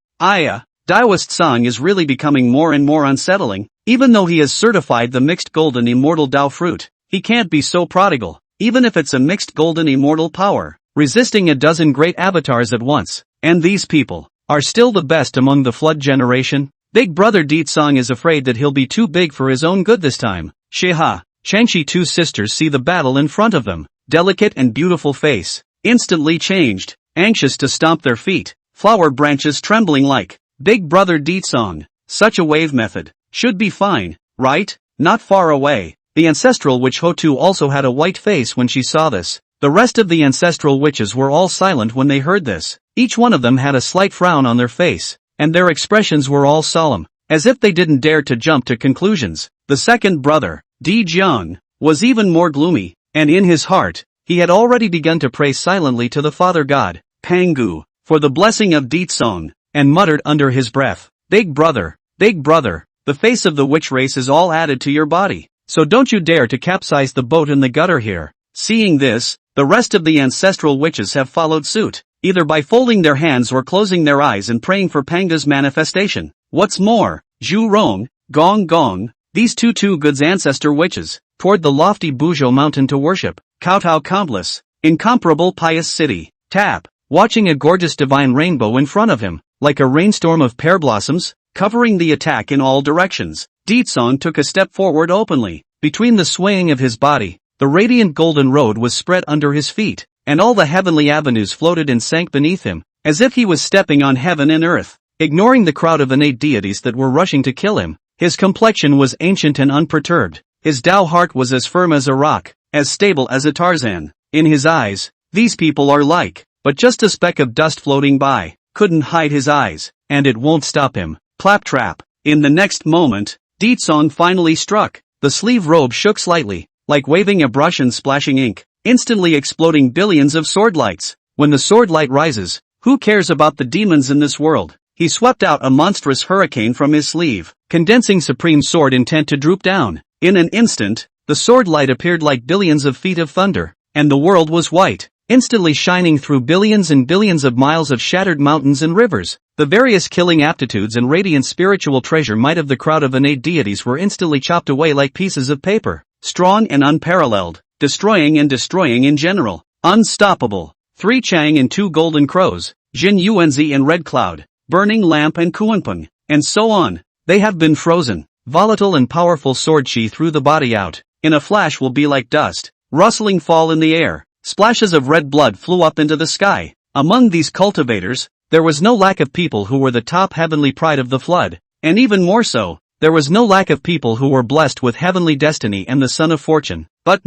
Daoist Tsang is really becoming more and more unsettling. Even though he has certified the mixed golden immortal Dao fruit, he can't be so prodigal, even if it's a mixed golden immortal power, resisting a dozen great avatars at once. And these people are still the best among the flood generation. Big brother Di Tsang is afraid that he'll be too big for his own good this time. Shiha, Changshi two sisters see the battle in front of them. Delicate and beautiful face, instantly changed, anxious to stomp their feet, flower branches trembling like Big brother Di Tsang. Such a wave method should be fine, right? Not far away, the ancestral witch Hotu also had a white face when she saw this. The rest of the ancestral witches were all silent when they heard this. Each one of them had a slight frown on their face, and their expressions were all solemn, as if they didn't dare to jump to conclusions. The second brother, Di Jiang, was even more gloomy, and in his heart, he had already begun to pray silently to the Father God, Pangu, for the blessing of Di Tsang, and muttered under his breath, Big brother, the face of the witch race is all added to your body, so don't you dare to capsize the boat in the gutter here. Seeing this, the rest of the ancestral witches have followed suit, either by folding their hands or closing their eyes and praying for Panga's manifestation. What's more, Zhu Rong, Gong Gong, these two goods ancestor witches, toward the lofty Buzhou mountain to worship, kowtow countless, incomparable pious city, tap, watching a gorgeous divine rainbow in front of him, like a rainstorm of pear blossoms, covering the attack in all directions. Di Tsang took a step forward openly, between the swaying of his body, the radiant golden road was spread under his feet, and all the heavenly avenues floated and sank beneath him, as if he was stepping on heaven and earth, ignoring the crowd of innate deities that were rushing to kill him. His complexion was ancient and unperturbed. His Dao heart was as firm as a rock, as stable as a Tarzan. In his eyes, these people are like, but just a speck of dust floating by, couldn't hide his eyes, and it won't stop him. Claptrap. In the next moment, Di Tsang finally struck. The sleeve robe shook slightly, like waving a brush and splashing ink, instantly exploding billions of sword lights. When the sword light rises, who cares about the demons in this world? He swept out a monstrous hurricane from his sleeve, condensing supreme sword intent to droop down. In an instant, the sword light appeared like billions of feet of thunder, and the world was white, instantly shining through billions and billions of miles of shattered mountains and rivers. The various killing aptitudes and radiant spiritual treasure might of the crowd of innate deities were instantly chopped away like pieces of paper, strong and unparalleled, destroying in general, unstoppable. 3 Chang and 2 golden crows, Jin Yuanzi and Red Cloud, Burning Lamp and Kuanpeng, and so on. They have been frozen. Volatile and powerful sword chi threw the body out. In a flash will be like dust, rustling fall in the air. Splashes of red blood flew up into the sky. Among these cultivators, there was no lack of people who were the top heavenly pride of the flood, and even more so, there was no lack of people who were blessed with heavenly destiny and the sun of fortune. But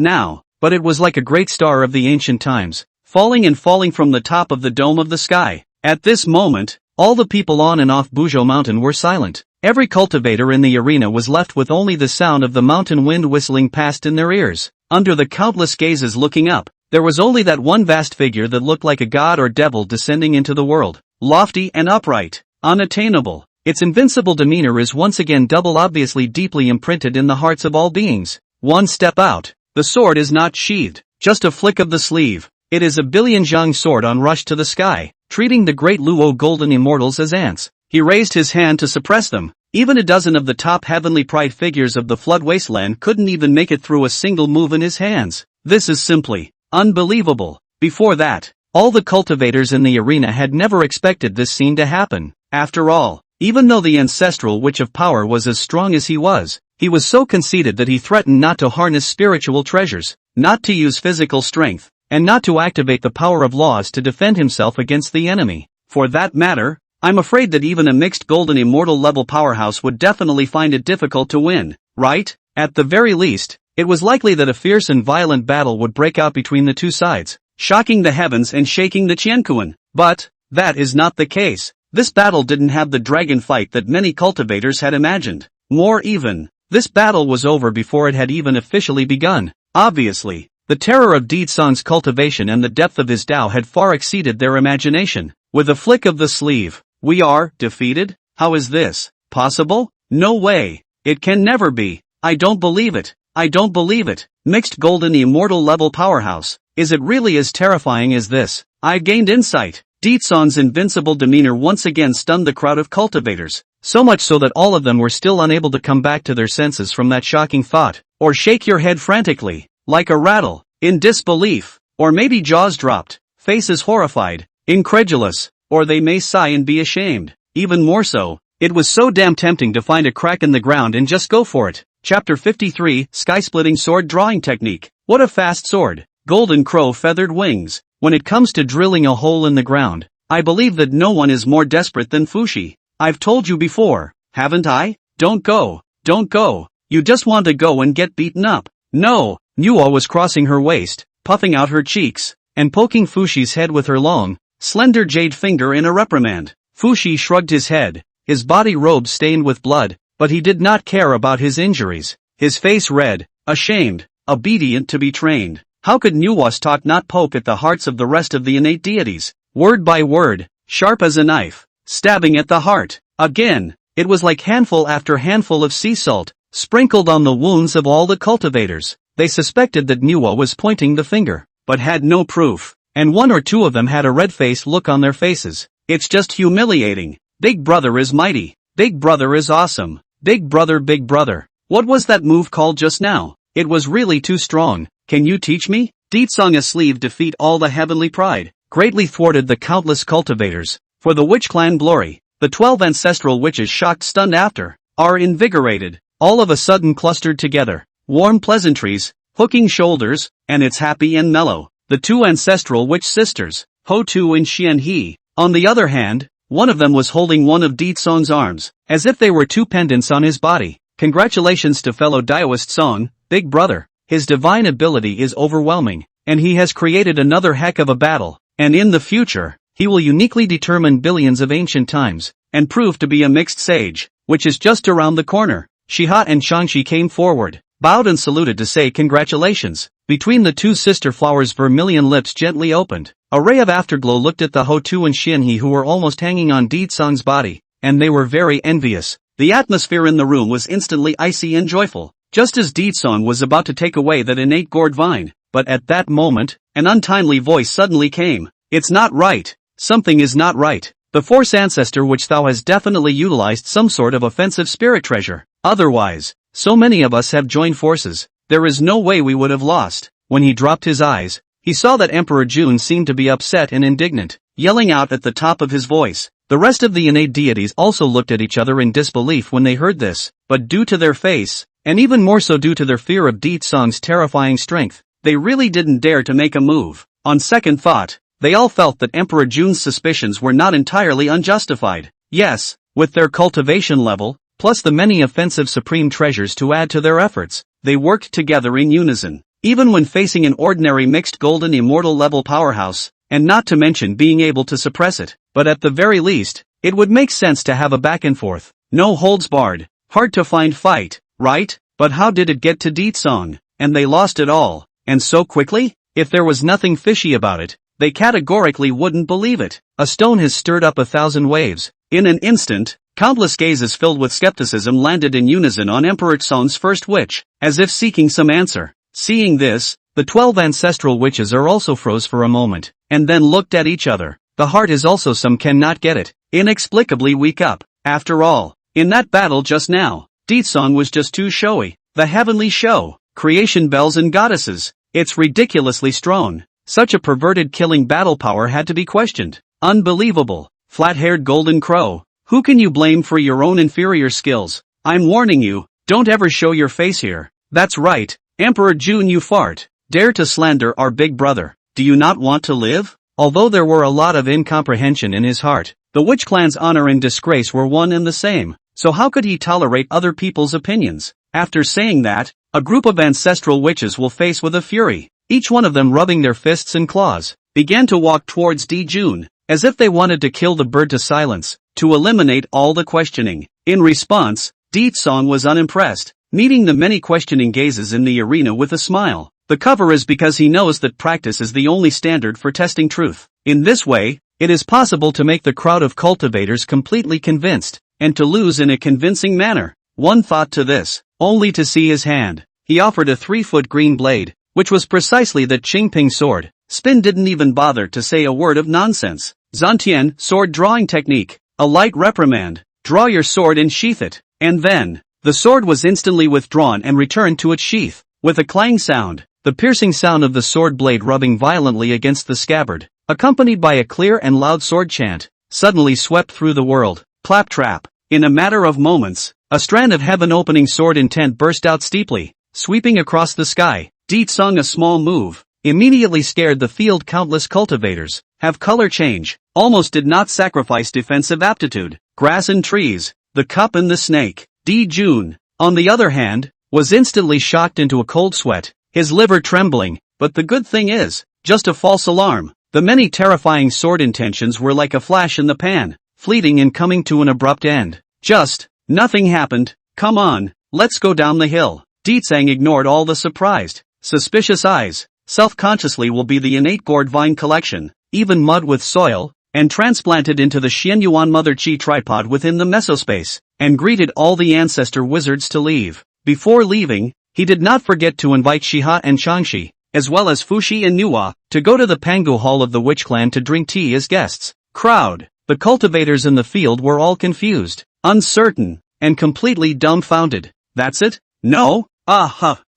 it was like a great star of the ancient times, falling from the top of the dome of the sky. At this moment, all the people on and off Buzhou Mountain were silent. Every cultivator in the arena was left with only the sound of the mountain wind whistling past in their ears. Under the countless gazes looking up, there was only that one vast figure that looked like a god or devil descending into the world, lofty and upright, unattainable. Its invincible demeanor is once again double obviously deeply imprinted in the hearts of all beings. One step out. The sword is not sheathed, just a flick of the sleeve. It is a billion zhang sword on rush to the sky, treating the great Luo golden immortals as ants. He raised his hand to suppress them. Even a dozen of the top heavenly pride figures of the flood wasteland couldn't even make it through a single move in his hands. This is simply unbelievable. Before that, all the cultivators in the arena had never expected this scene to happen. After all, even though the ancestral witch of power was as strong as he was so conceited that he threatened not to harness spiritual treasures, not to use physical strength, and not to activate the power of laws to defend himself against the enemy. For that matter, I'm afraid that even a mixed golden immortal level powerhouse would definitely find it difficult to win, right? At the very least, it was likely that a fierce and violent battle would break out between the two sides, shocking the heavens and shaking the Qianquan. But that is not the case. This battle didn't have the dragon fight that many cultivators had imagined. More even, this battle was over before it had even officially begun. Obviously, the terror of Deedsong's cultivation and the depth of his Tao had far exceeded their imagination. With a flick of the sleeve, we are defeated? How is this possible? No way. It can never be. I don't believe it. I don't believe it. Mixed golden immortal level powerhouse. Is it really as terrifying as this? I gained insight. Deedsong's invincible demeanor once again stunned the crowd of cultivators, so much so that all of them were still unable to come back to their senses from that shocking thought, or shake your head frantically, like a rattle, in disbelief, or maybe jaws dropped, faces horrified, incredulous, or they may sigh and be ashamed. Even more so, it was so damn tempting to find a crack in the ground and just go for it. Chapter 53, Sky-Splitting Sword Drawing Technique. What a fast sword. Golden Crow feathered wings. When it comes to drilling a hole in the ground, I believe that no one is more desperate than Fushi. I've told you before, haven't I? Don't go. Don't go. You just want to go and get beaten up. No. Nuo was crossing her waist, puffing out her cheeks, and poking Fushi's head with her long, slender jade finger in a reprimand. Fushi shrugged his head, his body robe stained with blood, but he did not care about his injuries. His face red, ashamed, obedient to be trained. How could Nuo's talk not poke at the hearts of the rest of the innate deities? Word by word, sharp as a knife, stabbing at the heart. Again, it was like handful after handful of sea salt, sprinkled on the wounds of all the cultivators. They suspected that Nuo was pointing the finger, but had no proof, and one or two of them had a red-faced look on their faces. It's just humiliating. Big brother is mighty. Big brother is awesome. Big brother, big brother. What was that move called just now? It was really too strong. Can you teach me? Deedsong's sleeve defeat all the heavenly pride, greatly thwarted the countless cultivators. For the witch clan glory, the 12 ancestral witches shocked stunned after, are invigorated, all of a sudden clustered together. Warm pleasantries, hooking shoulders, and it's happy and mellow. The two ancestral witch sisters, Ho Tu and Xian He, on the other hand, one of them was holding one of Deedsong's arms, as if they were two pendants on his body. Congratulations to fellow Daoist Song, big brother. His divine ability is overwhelming, and he has created another heck of a battle, and in the future, he will uniquely determine billions of ancient times, and prove to be a mixed sage, which is just around the corner. Shiha and Shangxi came forward, bowed and saluted to say congratulations. Between the two sister flowers' vermilion lips gently opened, a ray of afterglow looked at the Hotu and Xianhe who were almost hanging on Deedsong's body, and they were very envious. The atmosphere in the room was instantly icy and joyful. Just as Deedsong was about to take away that innate gourd vine, but at that moment, an untimely voice suddenly came. It's not right. Something is not right. The Force Ancestor which thou has definitely utilized some sort of offensive spirit treasure. Otherwise, so many of us have joined forces, there is no way we would have lost. When he dropped his eyes, he saw that Emperor Jun seemed to be upset and indignant, yelling out at the top of his voice. The rest of the innate deities also looked at each other in disbelief when they heard this, but due to their face, and even more so due to their fear of Deedsong's terrifying strength, they really didn't dare to make a move. On second thought, they all felt that Emperor Jun's suspicions were not entirely unjustified. Yes, with their cultivation level, plus the many offensive supreme treasures to add to their efforts, they worked together in unison. Even when facing an ordinary mixed golden immortal level powerhouse, and not to mention being able to suppress it, but at the very least, it would make sense to have a back and forth. No holds barred, hard to find fight. Right? But how did it get to Deedsong? And they lost it all, and so quickly? If there was nothing fishy about it, they categorically wouldn't believe it. A stone has stirred up 1,000 waves. In an instant, countless gazes filled with skepticism landed in unison on Emperor Tsong's first witch, as if seeking some answer. Seeing this, the 12 ancestral witches are also froze for a moment, and then looked at each other. The heart is also some cannot get it, inexplicably weak up. After all, in that battle just now, Deedsong was just too showy. The heavenly show, creation bells and goddesses. It's ridiculously strong. Such a perverted killing battle power had to be questioned. Unbelievable. Flat-haired golden crow. Who can you blame for your own inferior skills? I'm warning you, don't ever show your face here. That's right, Emperor Jun, you fart. Dare to slander our big brother. Do you not want to live? Although there were a lot of incomprehension in his heart, the witch clan's honor and disgrace were one and the same. So how could he tolerate other people's opinions? After saying that, a group of ancestral witches will face with a fury, each one of them rubbing their fists and claws, began to walk towards Di-jun, as if they wanted to kill the bird to silence, to eliminate all the questioning. In response, Di-song was unimpressed, meeting the many questioning gazes in the arena with a smile. The cover is because he knows that practice is the only standard for testing truth. In this way, it is possible to make the crowd of cultivators completely convinced, and to lose in a convincing manner. One thought to this, only to see his hand. He offered a 3-foot green blade, which was precisely the Qingping sword. Spin didn't even bother to say a word of nonsense. Zantian, sword drawing technique. A light reprimand. Draw your sword and sheath it. And then, the sword was instantly withdrawn and returned to its sheath, with a clang sound. The piercing sound of the sword blade rubbing violently against the scabbard, accompanied by a clear and loud sword chant, suddenly swept through the world. Claptrap. In a matter of moments, a strand of heaven-opening sword intent burst out steeply, sweeping across the sky. Di-sung, a small move, immediately scared the field. Countless cultivators have color change, almost did not sacrifice defensive aptitude. Grass and trees, the cup and the snake. Di-jun, on the other hand, was instantly shocked into a cold sweat, his liver trembling, but the good thing is, just a false alarm. The many terrifying sword intentions were like a flash in the pan, fleeting and coming to an abrupt end. Just, nothing happened. Come on, let's go down the hill. Di-sung ignored all the surprised, suspicious eyes. Self-consciously will be the innate gourd vine collection, even mud with soil, and transplanted into the Xianyuan Mother Chi tripod within the mesospace, and greeted all the ancestor wizards to leave. Before leaving, he did not forget to invite Shiha and Changshi, as well as Fushi and Nuwa, to go to the Pangu Hall of the Witch Clan to drink tea as guests. Crowd. The cultivators in the field were all confused, uncertain, and completely dumbfounded. That's it? No?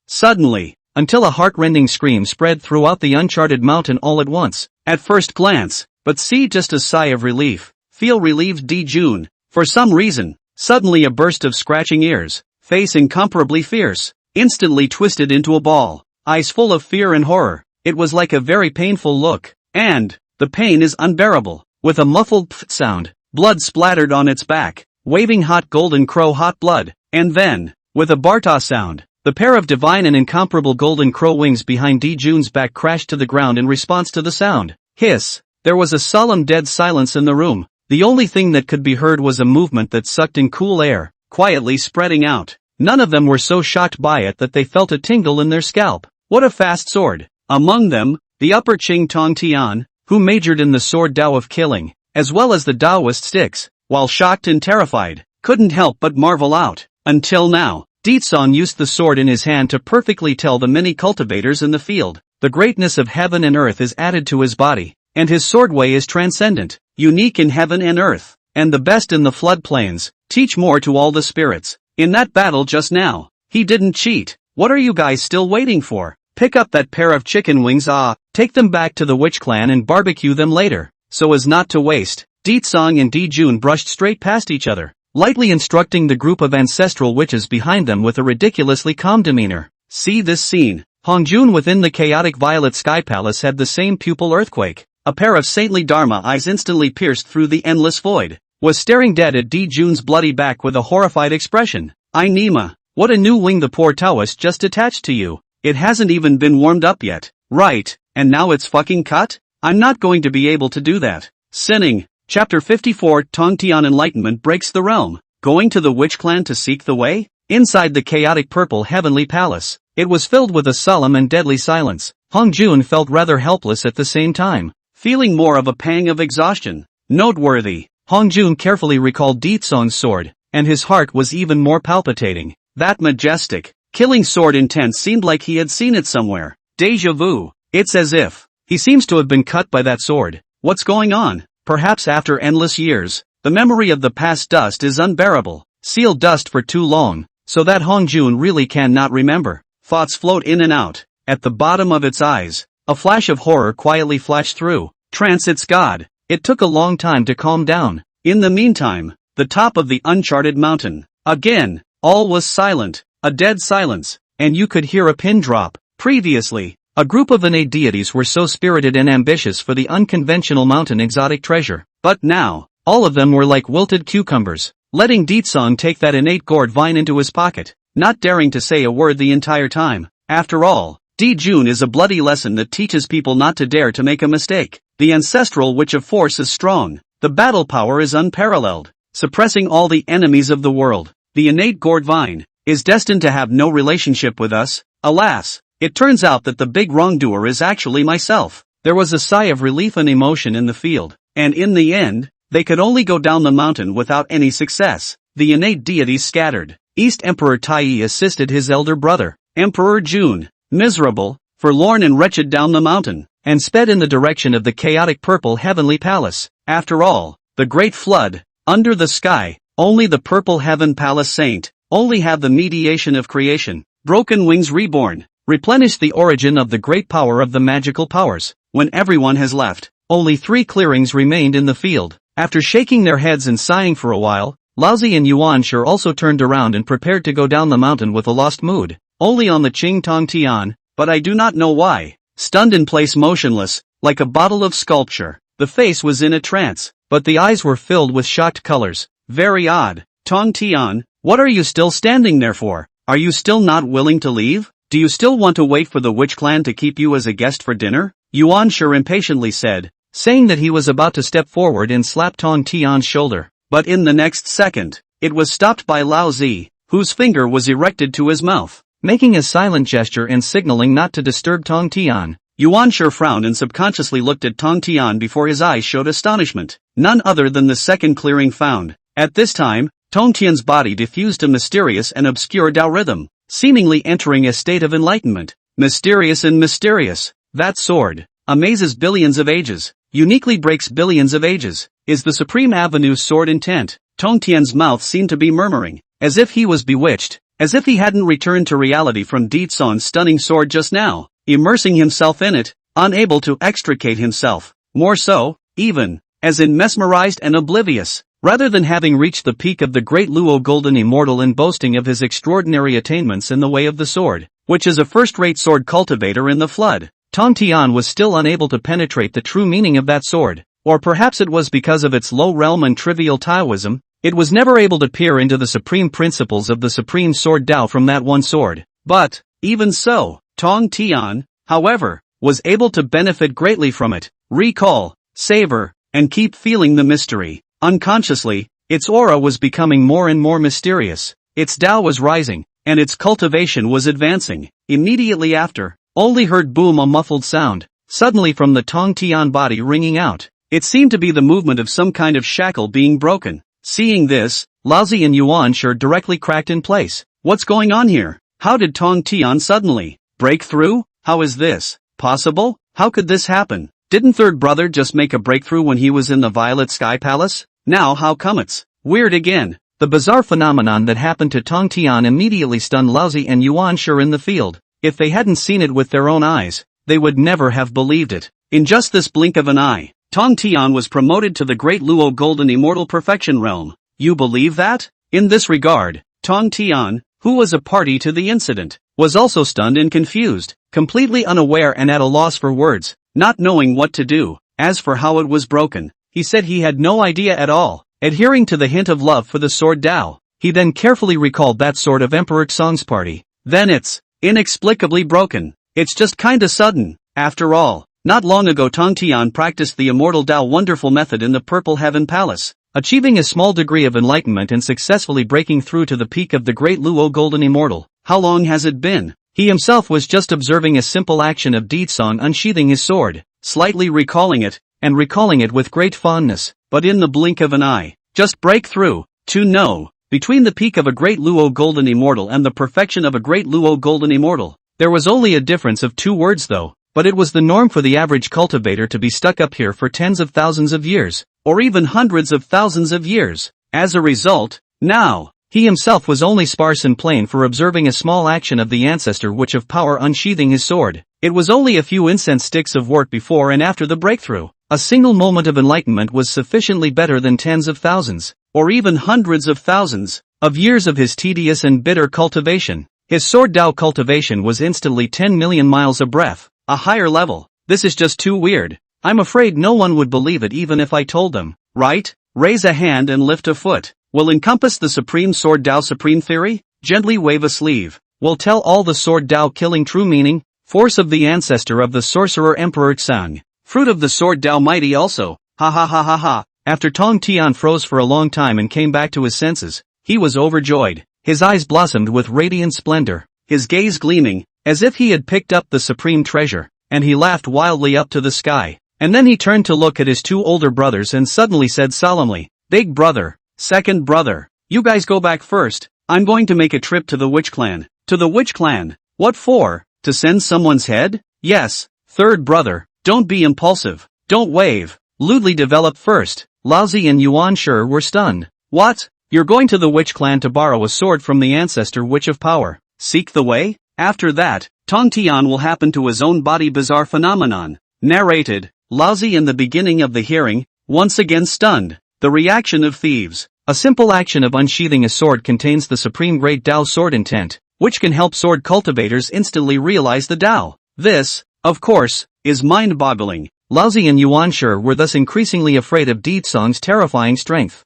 Suddenly, until a heart-rending scream spread throughout the uncharted mountain all at once. At first glance, but see just a sigh of relief. Feel relieved Di-jun. For some reason, suddenly a burst of scratching ears, face incomparably fierce, instantly twisted into a ball, eyes full of fear and horror. It was like a very painful look, and the pain is unbearable. With a muffled pft sound, blood splattered on its back, waving hot golden crow hot blood, and then, with a Barta sound, the pair of divine and incomparable golden crow wings behind Di-jun's back crashed to the ground in response to the sound. Hiss! There was a solemn dead silence in the room. The only thing that could be heard was a movement that sucked in cool air, quietly spreading out. None of them were so shocked by it that they felt a tingle in their scalp. What a fast sword! Among them, the upper Qing Tong Tian, who majored in the sword Tao of killing, as well as the Taoist sticks, while shocked and terrified, couldn't help but marvel out. Until now, Di-sung used the sword in his hand to perfectly tell the many cultivators in the field, the greatness of heaven and earth is added to his body, and his swordway is transcendent, unique in heaven and earth, and the best in the floodplains. Teach more to all the spirits. In that battle just now, he didn't cheat. What are you guys still waiting for? Pick up that pair of chicken wings, take them back to the Witch Clan and barbecue them later, so as not to waste. Di-sung and Di-jun brushed straight past each other, lightly instructing the group of ancestral witches behind them with a ridiculously calm demeanor. See this scene. Hongjun within the chaotic violet sky palace had the same pupil earthquake. A pair of saintly dharma eyes instantly pierced through the endless void, was staring dead at Di-jun's bloody back with a horrified expression. I Nima, what a new wing the poor Taoist just attached to you. It hasn't even been warmed up yet. Right, and now it's fucking cut? I'm not going to be able to do that. Sinning. Chapter 54 Tongtian Enlightenment breaks the realm. Going to the Witch Clan to seek the way? Inside the chaotic purple heavenly palace, it was filled with a solemn and deadly silence. Hongjun felt rather helpless at the same time, feeling more of a pang of exhaustion. Noteworthy. Hongjun carefully recalled Di-sung's sword, and his heart was even more palpitating. That majestic, killing sword intent seemed like he had seen it somewhere. Deja vu. It's as if he seems to have been cut by that sword. What's going on? Perhaps after endless years, the memory of the past dust is unbearable. Sealed dust for too long, so that Hongjun really cannot remember. Thoughts float in and out. At the bottom of its eyes, a flash of horror quietly flashed through. Trance its god. It took a long time to calm down. In the meantime, the top of the uncharted mountain. Again, all was silent, a dead silence, and you could hear a pin drop. Previously, a group of innate deities were so spirited and ambitious for the unconventional mountain exotic treasure. But now, all of them were like wilted cucumbers, letting Di-sung take that innate gourd vine into his pocket. not daring to say a word the entire time. After all, Jun is a bloody lesson that teaches people not to dare to make a mistake. The ancestral witch of force is strong. The battle power is unparalleled, suppressing all the enemies of the world. The innate gourd vine is destined to have no relationship with us. Alas, it turns out that the big wrongdoer is actually myself. There was a sigh of relief and emotion in the field, and in the end, they could only go down the mountain without any success. The innate deities scattered. East Emperor Tai assisted his elder brother, Emperor Jun, miserable, forlorn and wretched down the mountain, and sped in the direction of the chaotic purple heavenly palace. After all, the great flood, under the sky, only the purple heaven palace saint, only have the mediation of creation, broken wings reborn, replenish the origin of the great power of the magical powers. When everyone has left, only 3 clearings remained in the field. After shaking their heads and sighing for a while, Laozi and Yuanshi also turned around and prepared to go down the mountain with a lost mood. Only on the Qing Tong Tian, but I do not know why. Stunned in place motionless, like a bottle of sculpture. The face was in a trance, but the eyes were filled with shocked colors. Very odd. Tong Tian, what are you still standing there for? Are you still not willing to leave? Do you still want to wait for the witch clan to keep you as a guest for dinner? Yuanshi impatiently said, saying that he was about to step forward and slap Tong Tian's shoulder. But in the next second, it was stopped by Laozi, whose finger was erected to his mouth, making a silent gesture and signaling not to disturb Tong Tian. Yuanshi frowned and subconsciously looked at Tong Tian before his eyes showed astonishment. None other than the second clearing found. At this time, Tong Tian's body diffused a mysterious and obscure Dao rhythm, seemingly entering a state of enlightenment. Mysterious and mysterious. That sword amazes billions of ages, uniquely breaks billions of ages. Is the Supreme Avenue's sword intent? Tong Tian's mouth seemed to be murmuring, as if he was bewitched, as if he hadn't returned to reality from Ditson's stunning sword just now, immersing himself in it, unable to extricate himself. More so, even, as in mesmerized and oblivious. Rather than having reached the peak of the great Luo Golden Immortal and boasting of his extraordinary attainments in the way of the sword, which is a first-rate sword cultivator in the flood, Tong Tian was still unable to penetrate the true meaning of that sword. Or perhaps it was because of its low realm and trivial Taoism, it was never able to peer into the supreme principles of the supreme sword Tao from that one sword. But, even so, Tong Tian, however, was able to benefit greatly from it, recall, savor, and keep feeling the mystery. Unconsciously, its aura was becoming more and more mysterious, its Tao was rising, and its cultivation was advancing. Immediately after, only heard boom a muffled sound, suddenly from the Tong Tian body ringing out. It seemed to be the movement of some kind of shackle being broken. Seeing this, Laozi and Yuanshi directly cracked in place. What's going on here? How did Tong Tian suddenly break through? How is this possible? How could this happen? Didn't third brother just make a breakthrough when he was in the Violet Sky Palace? Now how come it's weird again? The bizarre phenomenon that happened to Tong Tian immediately stunned Laozi and Yuanshi in the field. If they hadn't seen it with their own eyes, they would never have believed it. In just this blink of an eye, Tong Tian was promoted to the Great Luo Golden Immortal Perfection Realm. You believe that? In this regard, Tong Tian, who was a party to the incident, was also stunned and confused, completely unaware and at a loss for words, not knowing what to do. As for how it was broken, he said he had no idea at all, adhering to the hint of love for the sword Tao. He then carefully recalled that sword of Emperor Xong's party. Then it's inexplicably broken. It's just kinda sudden. After all, not long ago Tong Tian practiced the immortal Tao wonderful method in the Purple Heaven Palace, achieving a small degree of enlightenment and successfully breaking through to the peak of the Great Luo Golden Immortal. How long has it been? He himself was just observing a simple action of Ditsong unsheathing his sword, slightly recalling it, and recalling it with great fondness, but in the blink of an eye, just break through, to know, between the peak of a Great Luo Golden Immortal and the perfection of a Great Luo Golden Immortal. There was only a difference of 2 words though. But it was the norm for the average cultivator to be stuck up here for tens of thousands of years, or even hundreds of thousands of years. As a result, now, he himself was only sparse and plain for observing a small action of the ancestor witch of power unsheathing his sword. It was only a few incense sticks of work before and after the breakthrough. A single moment of enlightenment was sufficiently better than tens of thousands, or even hundreds of thousands, of years of his tedious and bitter cultivation. His sword Tao cultivation was instantly 10 million miles a breath. A higher level. This is just too weird. I'm afraid no one would believe it even if I told them. Right? Raise a hand and lift a foot. Will encompass the Supreme Sword Tao Supreme Theory? Gently wave a sleeve. Will tell all the sword Dao killing true meaning. Force of the ancestor of the sorcerer Emperor Tsang. Fruit of the sword Dao mighty also. Ha ha ha ha ha. After Tong Tian froze for a long time and came back to his senses, he was overjoyed. His eyes blossomed with radiant splendor, his gaze gleaming, as if he had picked up the supreme treasure, and he laughed wildly up to the sky. And then he turned to look at his two older brothers and suddenly said solemnly, "Big brother, second brother, you guys go back first. I'm going to make a trip to the witch clan." "To the witch clan? What for? To send someone's head?" "Yes, third brother, don't be impulsive, don't wave. Lewdly develop first." Laozi and Yuan Shi were stunned. "What? You're going to the witch clan to borrow a sword from the ancestor witch of power? Seek the way? After that, Tong Tian will happen to his own body." Bizarre phenomenon. Narrated, Laozi. In the beginning of the hearing, once again stunned. The reaction of thieves. A simple action of unsheathing a sword contains the supreme great Dao sword intent, which can help sword cultivators instantly realize the Dao. This, of course, is mind-boggling. Laozi and Yuan Shi were thus increasingly afraid of Ditsong's terrifying strength.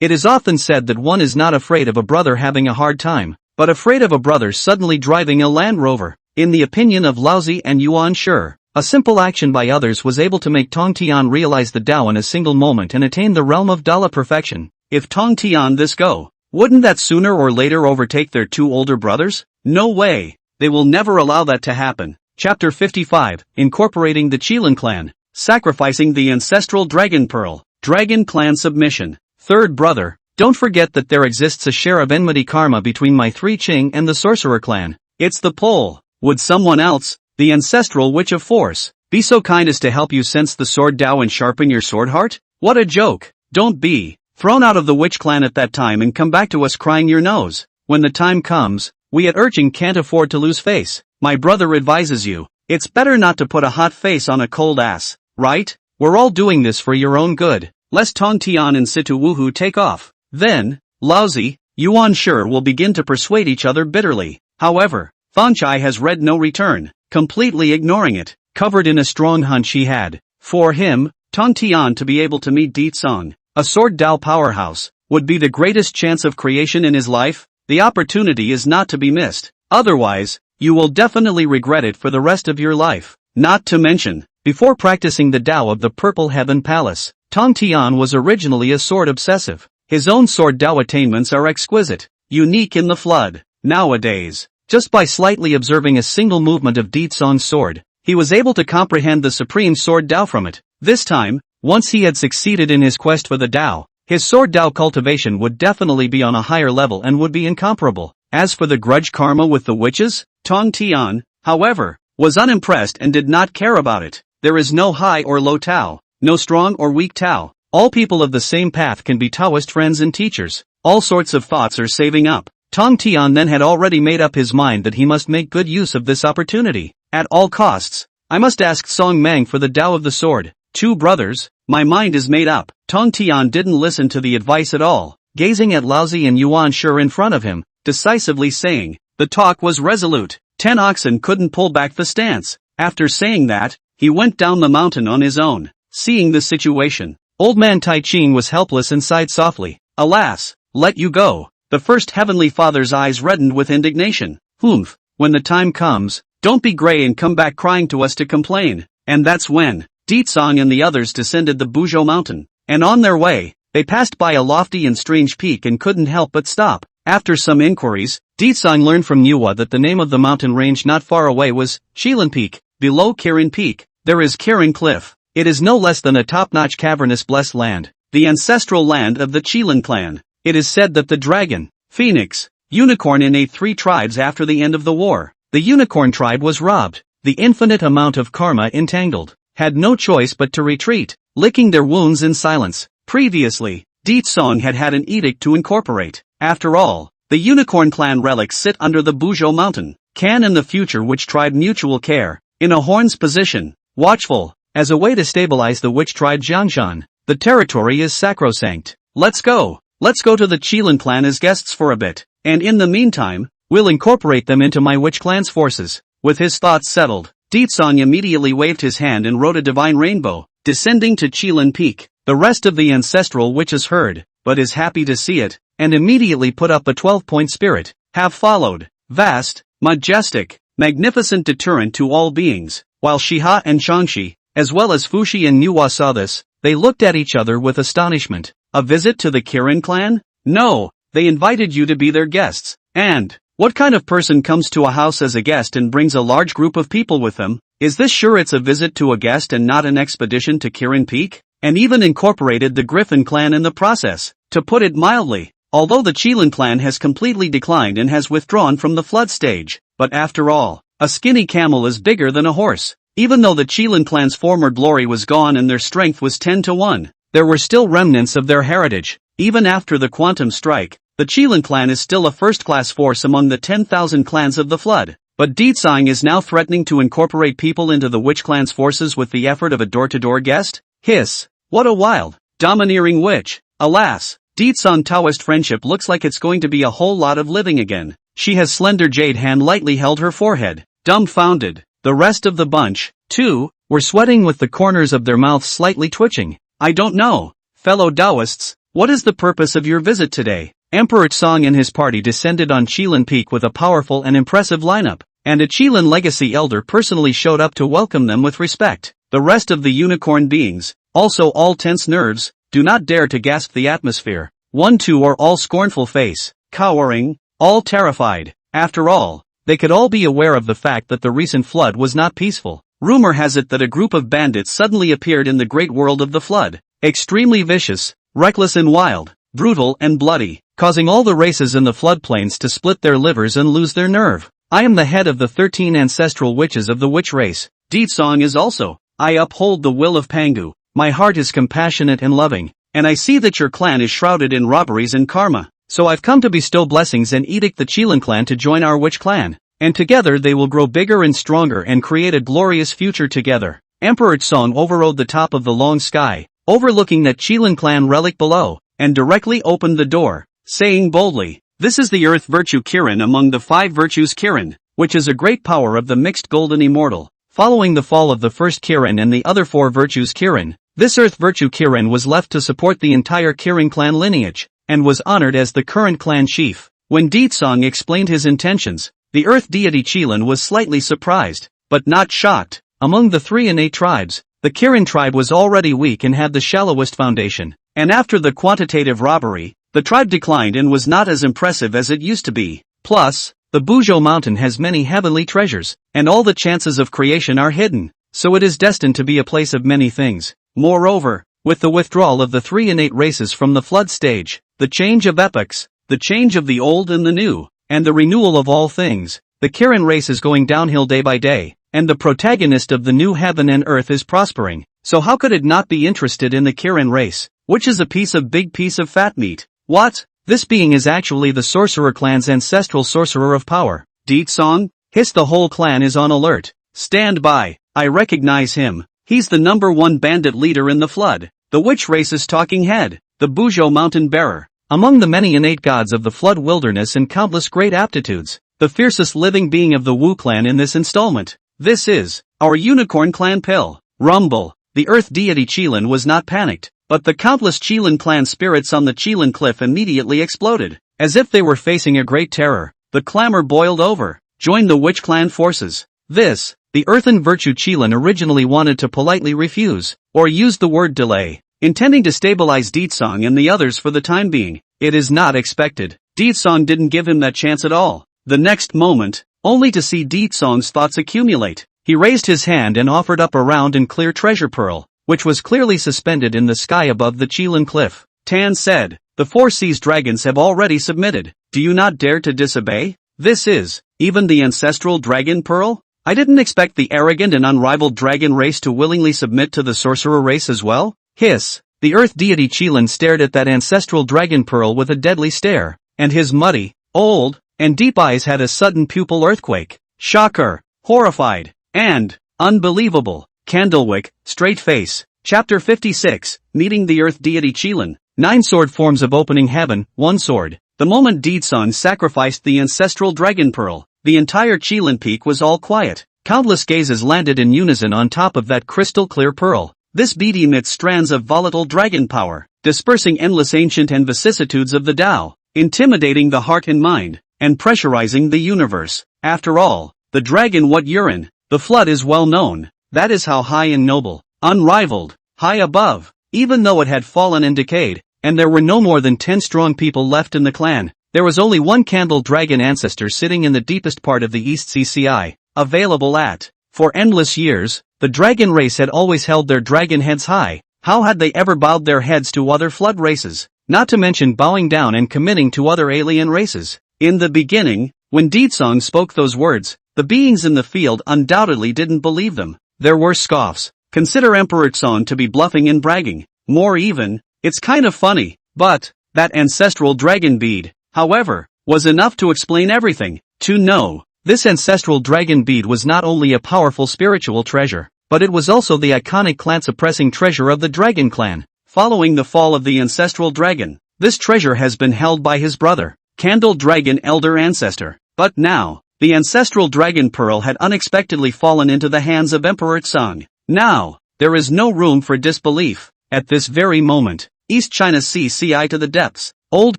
It is often said that one is not afraid of a brother having a hard time, but afraid of a brother suddenly driving a Land Rover. In the opinion of Laozi and Yuan Shi, a simple action by others was able to make Tong Tian realize the Dao in a single moment and attain the realm of Dala perfection. If Tong Tian this go, wouldn't that sooner or later overtake their two older brothers? No way. They will never allow that to happen. Chapter 55, Incorporating the Qilin Clan, Sacrificing the Ancestral Dragon Pearl, Dragon Clan Submission. Third brother, don't forget that there exists a share of enmity karma between my three Qing and the Sorcerer clan. It's the pull. Would someone else, the ancestral witch of force, be so kind as to help you sense the sword Dao and sharpen your sword heart? What a joke. Don't be thrown out of the witch clan at that time and come back to us crying your nose. When the time comes, we at Urchin can't afford to lose face. My brother advises you, it's better not to put a hot face on a cold ass, right? We're all doing this for your own good. Lest Tong Tian and Situ Wuhu take off. Then, Laozi, Yuan Shi will begin to persuade each other bitterly. However, Thongchai has read no return, completely ignoring it, covered in a strong hunch he had. For him, Tong Tian to be able to meet Ditsong, a sword Dao powerhouse, would be the greatest chance of creation in his life. The opportunity is not to be missed. Otherwise, you will definitely regret it for the rest of your life. Not to mention, before practicing the Dao of the Purple Heaven Palace, Tong Tian was originally a sword obsessive. His own sword Dao attainments are exquisite, unique in the flood. Nowadays, just by slightly observing a single movement of Ditsong's sword, he was able to comprehend the supreme sword Dao from it. This time, once he had succeeded in his quest for the Dao, his sword Dao cultivation would definitely be on a higher level and would be incomparable. As for the grudge karma with the witches, Tong Tian, however, was unimpressed and did not care about it. There is no high or low Tao, no strong or weak Tao. All people of the same path can be Taoist friends and teachers. All sorts of thoughts are saving up. Tong Tian then had already made up his mind that he must make good use of this opportunity. At all costs, I must ask Song Mang for the Dao of the sword. Two brothers, my mind is made up. Tong Tian didn't listen to the advice at all, gazing at Laozi and Yuan Shi in front of him, decisively saying, the talk was resolute. 10 oxen couldn't pull back the stance. After saying that, he went down the mountain on his own. Seeing the situation, old man Tai Chin was helpless and sighed softly. Alas, let you go. The first heavenly father's eyes reddened with indignation. Humph, when the time comes, don't be gray and come back crying to us to complain. And that's when Ditsong and the others descended the Buzhou mountain. And on their way, they passed by a lofty and strange peak and couldn't help but stop. After some inquiries, Ditsong learned from Manhwa that the name of the mountain range not far away was Qilin Peak. Below Kirin Peak, there is Kirin Cliff. It is no less than a top-notch cavernous blessed land, the ancestral land of the Qilin clan. It is said that the dragon, phoenix, unicorn innate 3 tribes after the end of the war. The unicorn tribe was robbed, the infinite amount of karma entangled, had no choice but to retreat, licking their wounds in silence. Previously, Ditsong had had an edict to incorporate. After all, the unicorn clan relics sit under the Buzhou mountain. Can in the future witch tribe mutual care, in a horn's position, watchful, as a way to stabilize the witch tribe Jiangshan. The territory is sacrosanct. Let's go to the Qilin clan as guests for a bit, and in the meantime, we'll incorporate them into my witch clan's forces. With his thoughts settled, Ditsong immediately waved his hand and wrote a divine rainbow, descending to Qilin Peak. The rest of the ancestral witches heard, but is happy to see it, and immediately put up a 12-point spirit. have followed. Vast, majestic, magnificent deterrent to all beings. While Shiha and Changshi, as well as Fushi and Nuwa saw this, they looked at each other with astonishment. A visit to the Kirin clan? No, they invited you to be their guests. And what kind of person comes to a house as a guest and brings a large group of people with them? Is this sure it's a visit to a guest and not an expedition to Kirin Peak? And even incorporated the Griffin clan in the process. To put it mildly, although the Qilin clan has completely declined and has withdrawn from the flood stage, but after all, a skinny camel is bigger than a horse. Even though the Qilin clan's former glory was gone and their strength was 10-1, there were still remnants of their heritage. Even after the quantum strike, the Qilin clan is still a first-class force among the 10,000 clans of the flood. But Deetsang is now threatening to incorporate people into the witch clan's forces with the effort of a door-to-door guest? Hiss. What a wild, domineering witch. Alas, Deetsang Taoist friendship looks like it's going to be a whole lot of living again. She has slender jade hand lightly held her forehead, dumbfounded. The rest of the bunch, too, were sweating with the corners of their mouths slightly twitching. I don't know, fellow Taoists, what is the purpose of your visit today? Emperor Tsong and his party descended on Qilin Peak with a powerful and impressive lineup, and a Qilin legacy elder personally showed up to welcome them with respect. The rest of the unicorn beings, also all tense nerves, do not dare to gasp the atmosphere. 1-2 are all scornful face, cowering, all terrified. After all, they could all be aware of the fact that the recent flood was not peaceful. Rumor has it that a group of bandits suddenly appeared in the great world of the flood, extremely vicious, reckless and wild, brutal and bloody, causing all the races in the floodplains to split their livers and lose their nerve. I am the head of the 13 ancestral witches of the witch race. Deetsang is also. I uphold the will of Pangu. My heart is compassionate and loving, and I see that your clan is shrouded in robberies and karma. So I've come to bestow blessings and edict the Qilin clan to join our witch clan, and together they will grow bigger and stronger and create a glorious future together. Emperor Tsong overrode the top of the long sky, overlooking that Qilin clan relic below, and directly opened the door, saying boldly, "This is the earth virtue Kirin among the 5 virtues Kirin, which is a great power of the mixed golden immortal. Following the fall of the first Kirin and the other 4 virtues Kirin, this earth virtue Kirin was left to support the entire Kirin clan lineage, and was honored as the current clan chief." When Deetsang explained his intentions, the earth deity Qilin was slightly surprised, but not shocked. Among the 3 innate tribes, the Kirin tribe was already weak and had the shallowest foundation, and after the quantitative robbery, the tribe declined and was not as impressive as it used to be. Plus, the Buzhou mountain has many heavenly treasures, and all the chances of creation are hidden, so it is destined to be a place of many things. Moreover, with the withdrawal of the 3 innate races from the flood stage, the change of epochs, the change of the old and the new, and the renewal of all things, the Kirin race is going downhill day by day, and the protagonist of the new heaven and earth is prospering, so how could it not be interested in the Kirin race, which is a big piece of fat meat? What? This being is actually the sorcerer clan's ancestral sorcerer of power. Deetsang? Hiss, the whole clan is on alert. Stand by, I recognize him. He's the #1 bandit leader in the flood, the witch race's talking head, the Buzhou mountain bearer. Among the many innate gods of the flood wilderness and countless great aptitudes, the fiercest living being of the Wu clan in this installment. This is our unicorn clan pill. Rumble. The earth deity Qilin was not panicked, but the countless Qilin clan spirits on the Qilin cliff immediately exploded. As if they were facing a great terror, the clamor boiled over. Join the witch clan forces. This, the earthen virtue Qilin originally wanted to politely refuse, or use the word delay, intending to stabilize Deetsang and the others for the time being. It is not expected. Deetsang didn't give him that chance at all. The next moment, only to see Deetsang's thoughts accumulate, he raised his hand and offered up a round and clear treasure pearl, which was clearly suspended in the sky above the Qilin cliff. Tan said, "The 4 seas dragons have already submitted. Do you not dare to disobey? This is, even the ancestral dragon pearl? I didn't expect the arrogant and unrivaled dragon race to willingly submit to the sorcerer race as well." Hiss. The earth deity Qilin stared at that ancestral dragon pearl with a deadly stare, and his muddy, old, and deep eyes had a sudden pupil earthquake. Shocker, horrified, and unbelievable. Candlewick, straight face. Chapter 56, Meeting the earth deity Qilin. 9 sword forms of opening heaven, 1 sword. The moment Deetsang sacrificed the ancestral dragon pearl, the entire Qilin peak was all quiet. Countless gazes landed in unison on top of that crystal clear pearl. This bead emits strands of volatile dragon power, dispersing endless ancient and vicissitudes of the Tao, intimidating the heart and mind. and pressurizing the universe. After all, the dragon what urine, the flood is well known. That is how high and noble, unrivaled, high above, even though it had fallen and decayed, and there were no more than 10 strong people left in the clan. There was only one candle dragon ancestor sitting in the deepest part of the East CCI, available at. For endless years, the dragon race had always held their dragon heads high. How had they ever bowed their heads to other flood races? Not to mention bowing down and committing to other alien races. In the beginning, when Deedsong spoke those words, the beings in the field undoubtedly didn't believe them. There were scoffs. Consider Emperor Tsong to be bluffing and bragging. More even, it's kind of funny, but that ancestral dragon bead, however, was enough to explain everything. To know, this ancestral dragon bead was not only a powerful spiritual treasure, but it was also the iconic clan-suppressing treasure of the Dragon Clan. Following the fall of the ancestral dragon, this treasure has been held by his brother, Candle Dragon Elder Ancestor. But now, the ancestral dragon pearl had unexpectedly fallen into the hands of Emperor Tsong. Now, there is no room for disbelief. At this very moment, East China CCI to the depths, old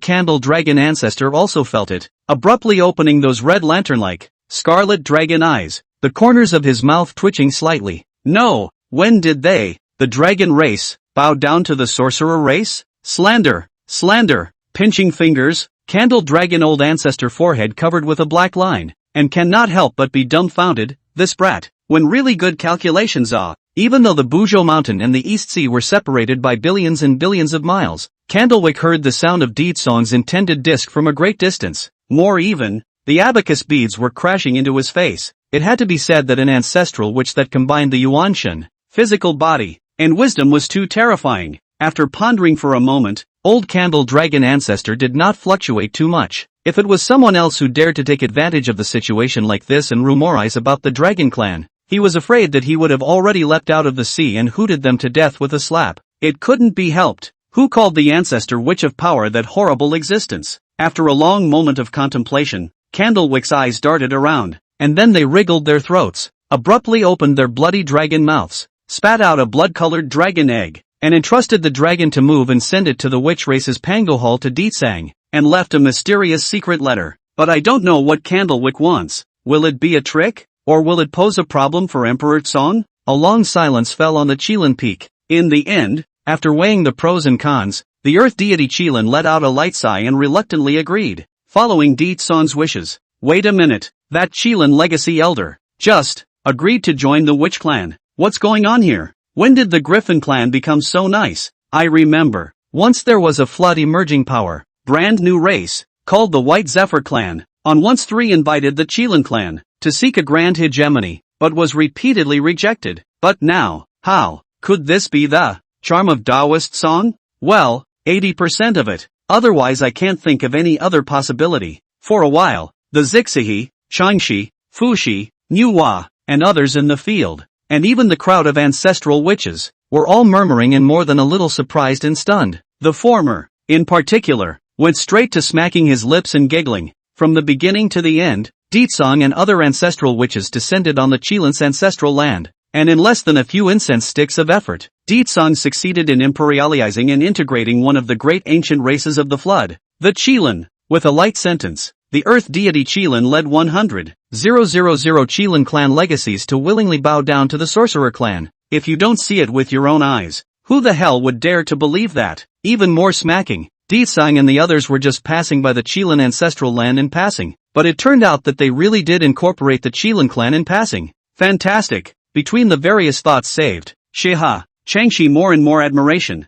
Candle Dragon Ancestor also felt it, abruptly opening those red lantern-like, scarlet dragon eyes, the corners of his mouth twitching slightly. No, when did they, the dragon race, bow down to the sorcerer race? Slander, slander, pinching fingers, Candle Dragon Old Ancestor forehead covered with a black line, and cannot help but be dumbfounded, this brat, when really good calculations are, even though the Buzhou Mountain and the East Sea were separated by billions and billions of miles, Candlewick heard the sound of Deedsong's intended disc from a great distance. More even, the abacus beads were crashing into his face. It had to be said that an ancestral witch that combined the Yuanshan, physical body, and wisdom was too terrifying. After pondering for a moment, old Candle Dragon Ancestor did not fluctuate too much. If it was someone else who dared to take advantage of the situation like this and rumorize about the Dragon Clan, he was afraid that he would have already leapt out of the sea and hooted them to death with a slap. It couldn't be helped. Who called the ancestor witch of power that horrible existence? After a long moment of contemplation, Candlewick's eyes darted around, and then they wriggled their throats, abruptly opened their bloody dragon mouths, spat out a blood-colored dragon egg, and entrusted the dragon to move and send it to the witch race's Pango Hall to Deetsang, and left a mysterious secret letter. But I don't know what Candlewick wants. Will it be a trick? Or will it pose a problem for Emperor Tsong? A long silence fell on the Qilin Peak. In the end, after weighing the pros and cons, the earth deity Qilin let out a light sigh and reluctantly agreed, following Deetsong's wishes. Wait a minute, that Qilin legacy elder, just, agreed to join the witch clan. What's going on here? When did the Griffin clan become so nice? I remember, once there was a flood emerging power, brand new race, called the White Zephyr clan. On once 3 invited the Qilin clan to seek a grand hegemony, but was repeatedly rejected. But now, how could this be the charm of Taoist song? Well, 80% of it. Otherwise I can't think of any other possibility. For a while, the Zixihe, Changxi, Fuxi, Nuhua, and others in the field, and even the crowd of ancestral witches, were all murmuring and more than a little surprised and stunned. The former, in particular, went straight to smacking his lips and giggling. From the beginning to the end, Deetsong and other ancestral witches descended on the Qilin's ancestral land, and in less than a few incense sticks of effort, Deetsong succeeded in imperializing and integrating one of the great ancient races of the flood, the Qilin. With a light sentence, the earth deity Qilin led 100,000 Qilin clan legacies to willingly bow down to the sorcerer clan. If you don't see it with your own eyes, who the hell would dare to believe that? Even more smacking, Deetsong and the others were just passing by the Qilin ancestral land in passing, but it turned out that they really did incorporate the Qilin clan in passing. Fantastic. Between the various thoughts saved, Shiha, Changxi more and more admiration,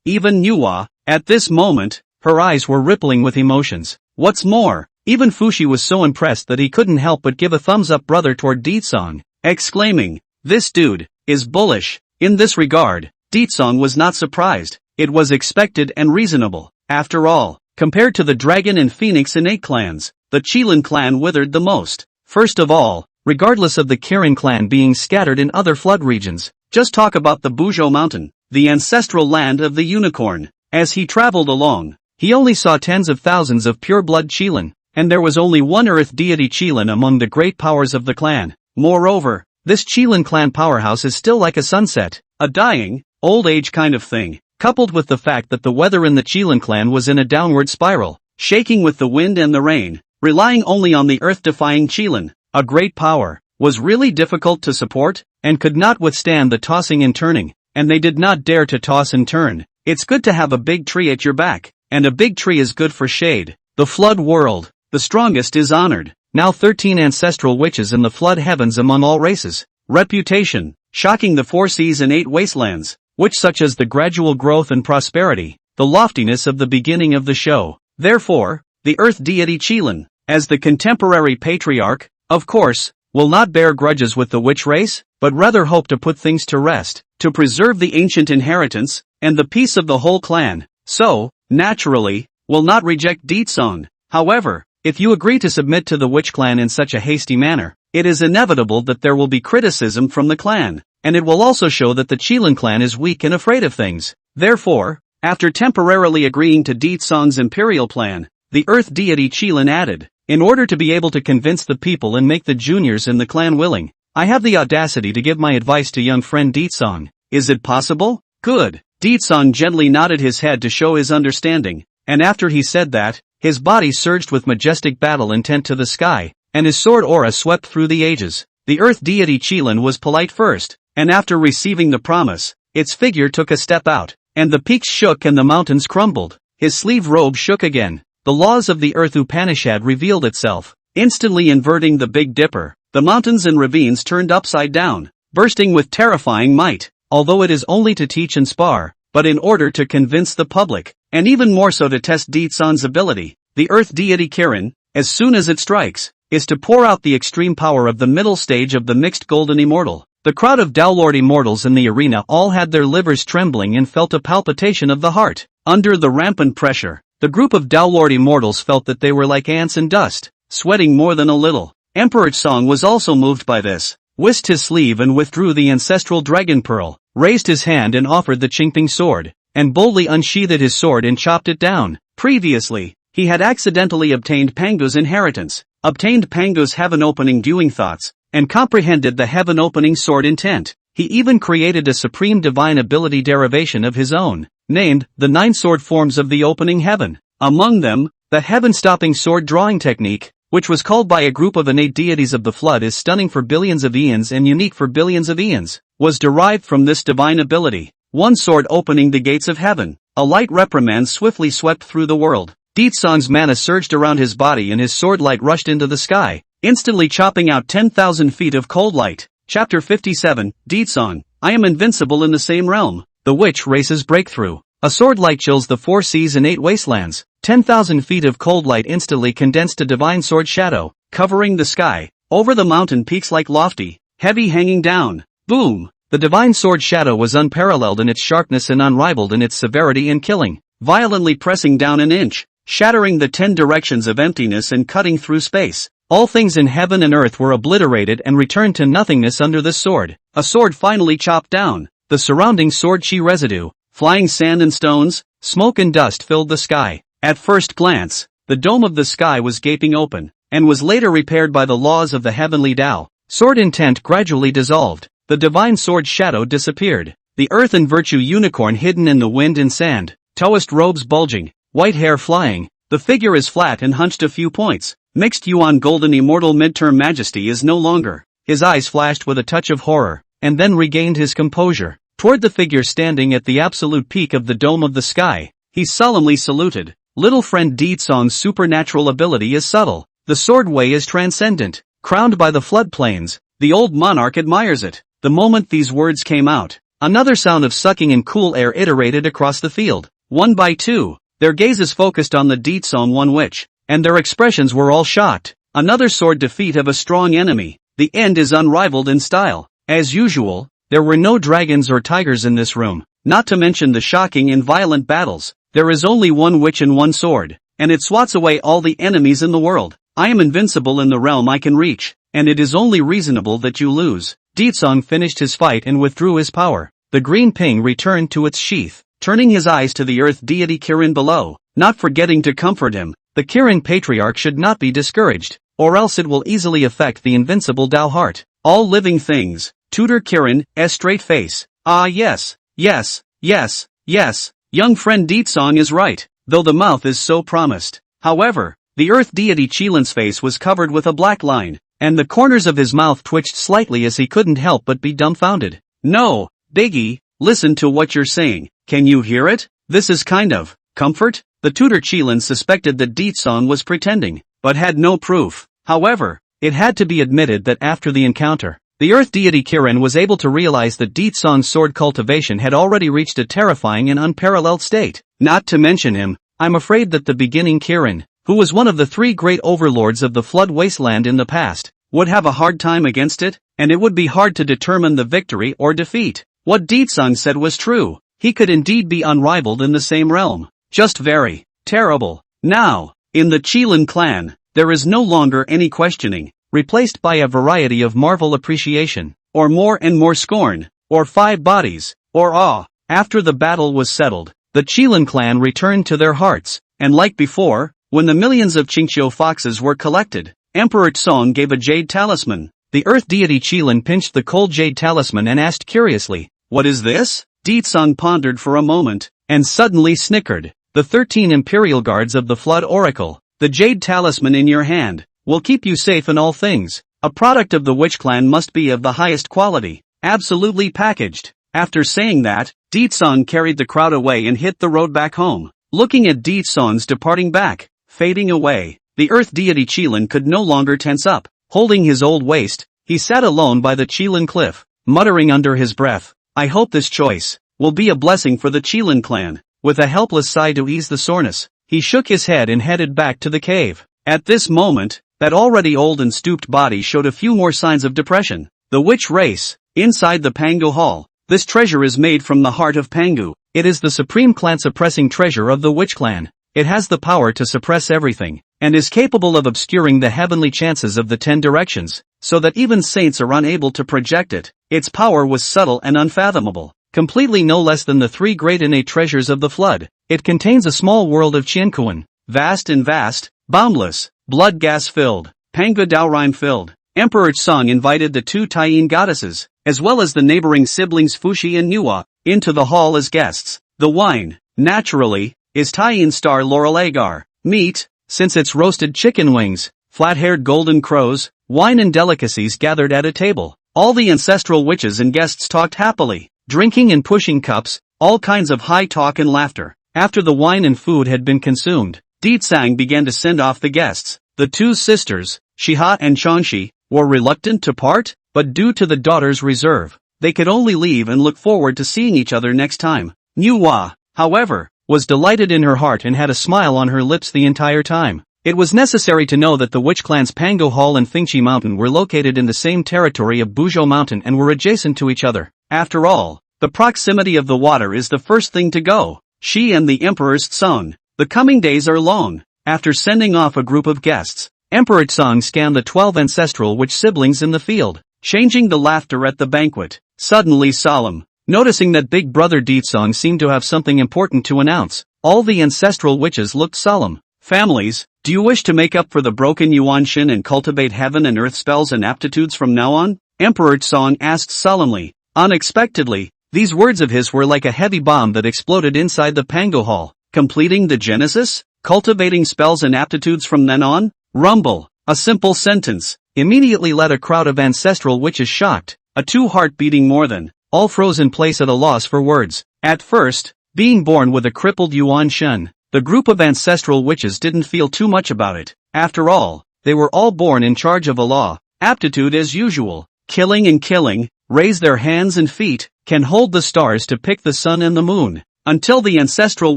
even Nuhua, at this moment, her eyes were rippling with emotions. What's more, even Fuxi was so impressed that he couldn't help but give a thumbs-up brother toward Deetsong, exclaiming, "This dude is bullish." In this regard, Deetsong was not surprised. It was expected and reasonable. After all, compared to the Dragon and Phoenix innate clans, the Qilin clan withered the most. First of all, regardless of the Kirin clan being scattered in other flood regions, just talk about the Buzhou Mountain, the ancestral land of the unicorn. As he traveled along, he only saw tens of thousands of pure-blood Qilin, and there was only one earth deity Qilin among the great powers of the clan. Moreover, this Qilin clan powerhouse is still like a sunset, a dying, old age kind of thing, coupled with the fact that the weather in the Qilin clan was in a downward spiral. shaking with the wind and the rain, relying only on the earth-defying Qilin, a great power, was really difficult to support, and could not withstand the tossing and turning, and they did not dare to toss and turn. It's good to have a big tree at your back, and a big tree is good for shade. The flood world, the strongest is honored. Now 13 ancestral witches in the flood heavens among all races. Reputation, shocking the 4 seas and 8 wastelands, which such as the gradual growth and prosperity, the loftiness of the beginning of the show. Therefore, the earth deity Qilin, as the contemporary patriarch, of course, will not bear grudges with the witch race, but rather hope to put things to rest, to preserve the ancient inheritance, and the peace of the whole clan. So, naturally, will not reject Deetsong. However, if you agree to submit to the witch clan in such a hasty manner, it is inevitable that there will be criticism from the clan, and it will also show that the Qilin clan is weak and afraid of things. Therefore, after temporarily agreeing to Deetsong's imperial plan, the earth deity Qilin added, in order to be able to convince the people and make the juniors in the clan willing, I have the audacity to give my advice to young friend Deetsong. Is it possible? Good. Deetsong gently nodded his head to show his understanding, and after he said that, his body surged with majestic battle intent to the sky, and his sword aura swept through the ages. The earth deity Qilin was polite first, and after receiving the promise, its figure took a step out, and the peaks shook and the mountains crumbled. His sleeve robe shook again. The laws of the earth Upanishad revealed itself, instantly inverting the Big Dipper. The mountains and ravines turned upside down, bursting with terrifying might, although it is only to teach and spar, but in order to convince the public, and even more so to test Deetsong's ability. The earth deity Kirin, as soon as it strikes, is to pour out the extreme power of the middle stage of the mixed golden immortal. The crowd of downlord immortals in the arena all had their livers trembling and felt a palpitation of the heart. Under the rampant pressure, the group of downlord immortals felt that they were like ants in dust, sweating more than a little. Emperor Song was also moved by this, whisked his sleeve and withdrew the ancestral dragon pearl, raised his hand and offered the Qingping sword, and boldly unsheathed his sword and chopped it down. Previously, he had accidentally obtained Pangu's inheritance, obtained Pangu's heaven-opening viewing thoughts, and comprehended the heaven-opening sword intent. He even created a supreme divine ability derivation of his own, named the 9 sword forms of the opening heaven. Among them, the heaven-stopping sword drawing technique, which was called by a group of innate deities of the flood is stunning for billions of eons and unique for billions of eons, was derived from this divine ability. One sword opening the gates of heaven. A light reprimand swiftly swept through the world. Deetsong's mana surged around his body and his sword light rushed into the sky, instantly chopping out 10,000 feet of cold light. Chapter 57, Deetsong, I am invincible in the same realm. The witch race's breakthrough. A sword light chills the 4 seas and 8 wastelands. 10,000 feet of cold light instantly condensed to divine sword shadow, covering the sky, over the mountain peaks like lofty, heavy hanging down. Boom! The divine sword shadow was unparalleled in its sharpness and unrivaled in its severity and killing, violently pressing down an inch, shattering the 10 directions of emptiness and cutting through space. All things in heaven and earth were obliterated and returned to nothingness under this sword. A sword finally chopped down. The surrounding sword chi residue, flying sand and stones, smoke and dust filled the sky. At first glance, the dome of the sky was gaping open, and was later repaired by the laws of the heavenly Tao. Sword intent gradually dissolved. The divine sword shadow disappeared. The earth and virtue unicorn hidden in the wind and sand, Taoist robes bulging, white hair flying. The figure is flat and hunched a few points. Mixed Yuan golden immortal midterm majesty is no longer. His eyes flashed with a touch of horror, and then regained his composure. Toward the figure standing at the absolute peak of the dome of the sky, he solemnly saluted. Little friend Deetsong's supernatural ability is subtle. The sword way is transcendent. Crowned by the floodplains, the old monarch admires it. The moment these words came out, another sound of sucking and cool air iterated across the field. One by two, their gazes focused on the Deetsong one witch, and their expressions were all shocked. Another sword defeat of a strong enemy. The end is unrivaled in style. As usual, there were no dragons or tigers in this room, not to mention the shocking and violent battles. There is only one witch and one sword, and it swats away all the enemies in the world. I am invincible in the realm I can reach, and it is only reasonable that you lose. Deetsong finished his fight and withdrew his power. The green ping returned to its sheath, turning his eyes to the earth deity Kirin below, not forgetting to comfort him. The Kirin patriarch should not be discouraged, or else it will easily affect the invincible Tao heart. All living things, tutor Kirin's straight face. Ah yes, yes, yes, yes, young friend Deetsong is right, though the mouth is so promised. However, the earth deity Qilin's face was covered with a black line, and the corners of his mouth twitched slightly as he couldn't help but be dumbfounded. No, Biggie, listen to what you're saying, can you hear it? This is kind of comfort? The tutor Qilin suspected that Deetsong was pretending, but had no proof. However, it had to be admitted that after the encounter, the earth deity Kirin was able to realize that Deetsong's sword cultivation had already reached a terrifying and unparalleled state. Not to mention him, I'm afraid that the beginning Kirin, who was one of the 3 great overlords of the Flood Wasteland in the past, would have a hard time against it, and it would be hard to determine the victory or defeat. What Deetsong said was true. He could indeed be unrivaled in the same realm. Just very terrible. Now, in the Qilin clan, there is no longer any questioning, replaced by a variety of marvel appreciation, or more and more scorn, or 5 bodies, or awe. After the battle was settled, the Qilin clan returned to their hearts, and like before, when the millions of Qingqiu foxes were collected, Emperor Tsong gave a jade talisman. The earth deity Qilin pinched the cold jade talisman and asked curiously, "What is this?" Deetsong pondered for a moment, and suddenly snickered. "The 13 imperial guards of the Flood Oracle. The jade talisman in your hand will keep you safe in all things. A product of the Witch Clan must be of the highest quality, absolutely packaged." After saying that, Deetsong carried the crowd away and hit the road back home. Looking at Deetsong's departing back, fading away, the earth deity Qilin could no longer tense up. Holding his old waist, he sat alone by the Qilin cliff, muttering under his breath, "I hope this choice will be a blessing for the Qilin clan." With a helpless sigh to ease the soreness, he shook his head and headed back to the cave. At this moment, that already old and stooped body showed a few more signs of depression. The witch race, inside the Pangu Hall. This treasure is made from the heart of Pangu. It is the supreme clan-suppressing treasure of the Witch Clan. It has the power to suppress everything, and is capable of obscuring the heavenly chances of the 10 directions, so that even saints are unable to project it. Its power was subtle and unfathomable, completely no less than the 3 great innate treasures of the flood. It contains a small world of Qiankuan, vast and vast, boundless, blood gas filled, Pangu Daorime filled. Emperor Tsong invited the 2 Taiyin goddesses, as well as the neighboring siblings Fuxi and Nuwa, into the hall as guests. The wine, naturally, is Taiyin star Laurel Agar. Meat, since it's roasted chicken wings, flat-haired golden crows, wine and delicacies gathered at a table. All the ancestral witches and guests talked happily, drinking and pushing cups, all kinds of high talk and laughter. After the wine and food had been consumed, Deetsang began to send off the guests. The 2 sisters, Shiha and Changshi, were reluctant to part, but due to the daughter's reserve, they could only leave and look forward to seeing each other next time. Nuwa, however, was delighted in her heart and had a smile on her lips the entire time. It was necessary to know that the Witch Clan's Pangu Hall and Fingqi Mountain were located in the same territory of Buzhou Mountain and were adjacent to each other. After all, the proximity of the water is the first thing to go. She and the Emperor's Tsong. The coming days are long. After sending off a group of guests, Emperor Tsong scanned the 12 ancestral witch siblings in the field, changing the laughter at the banquet, suddenly solemn. Noticing that Big Brother Deetsong seemed to have something important to announce, all the ancestral witches looked solemn. "Families, do you wish to make up for the broken Yuanshin and cultivate heaven and earth spells and aptitudes from now on?" Emperor Tsong asked solemnly. Unexpectedly, these words of his were like a heavy bomb that exploded inside the Pangu Hall. Completing the Genesis? Cultivating spells and aptitudes from then on? Rumble. A simple sentence immediately led a crowd of ancestral witches shocked, a 2 heart beating more than, all froze in place at a loss for words. At first, being born with a crippled Yuan Shen, the group of ancestral witches didn't feel too much about it. After all, they were all born in charge of a law. Aptitude as usual, killing and killing, raise their hands and feet, can hold the stars to pick the sun and the moon. Until the ancestral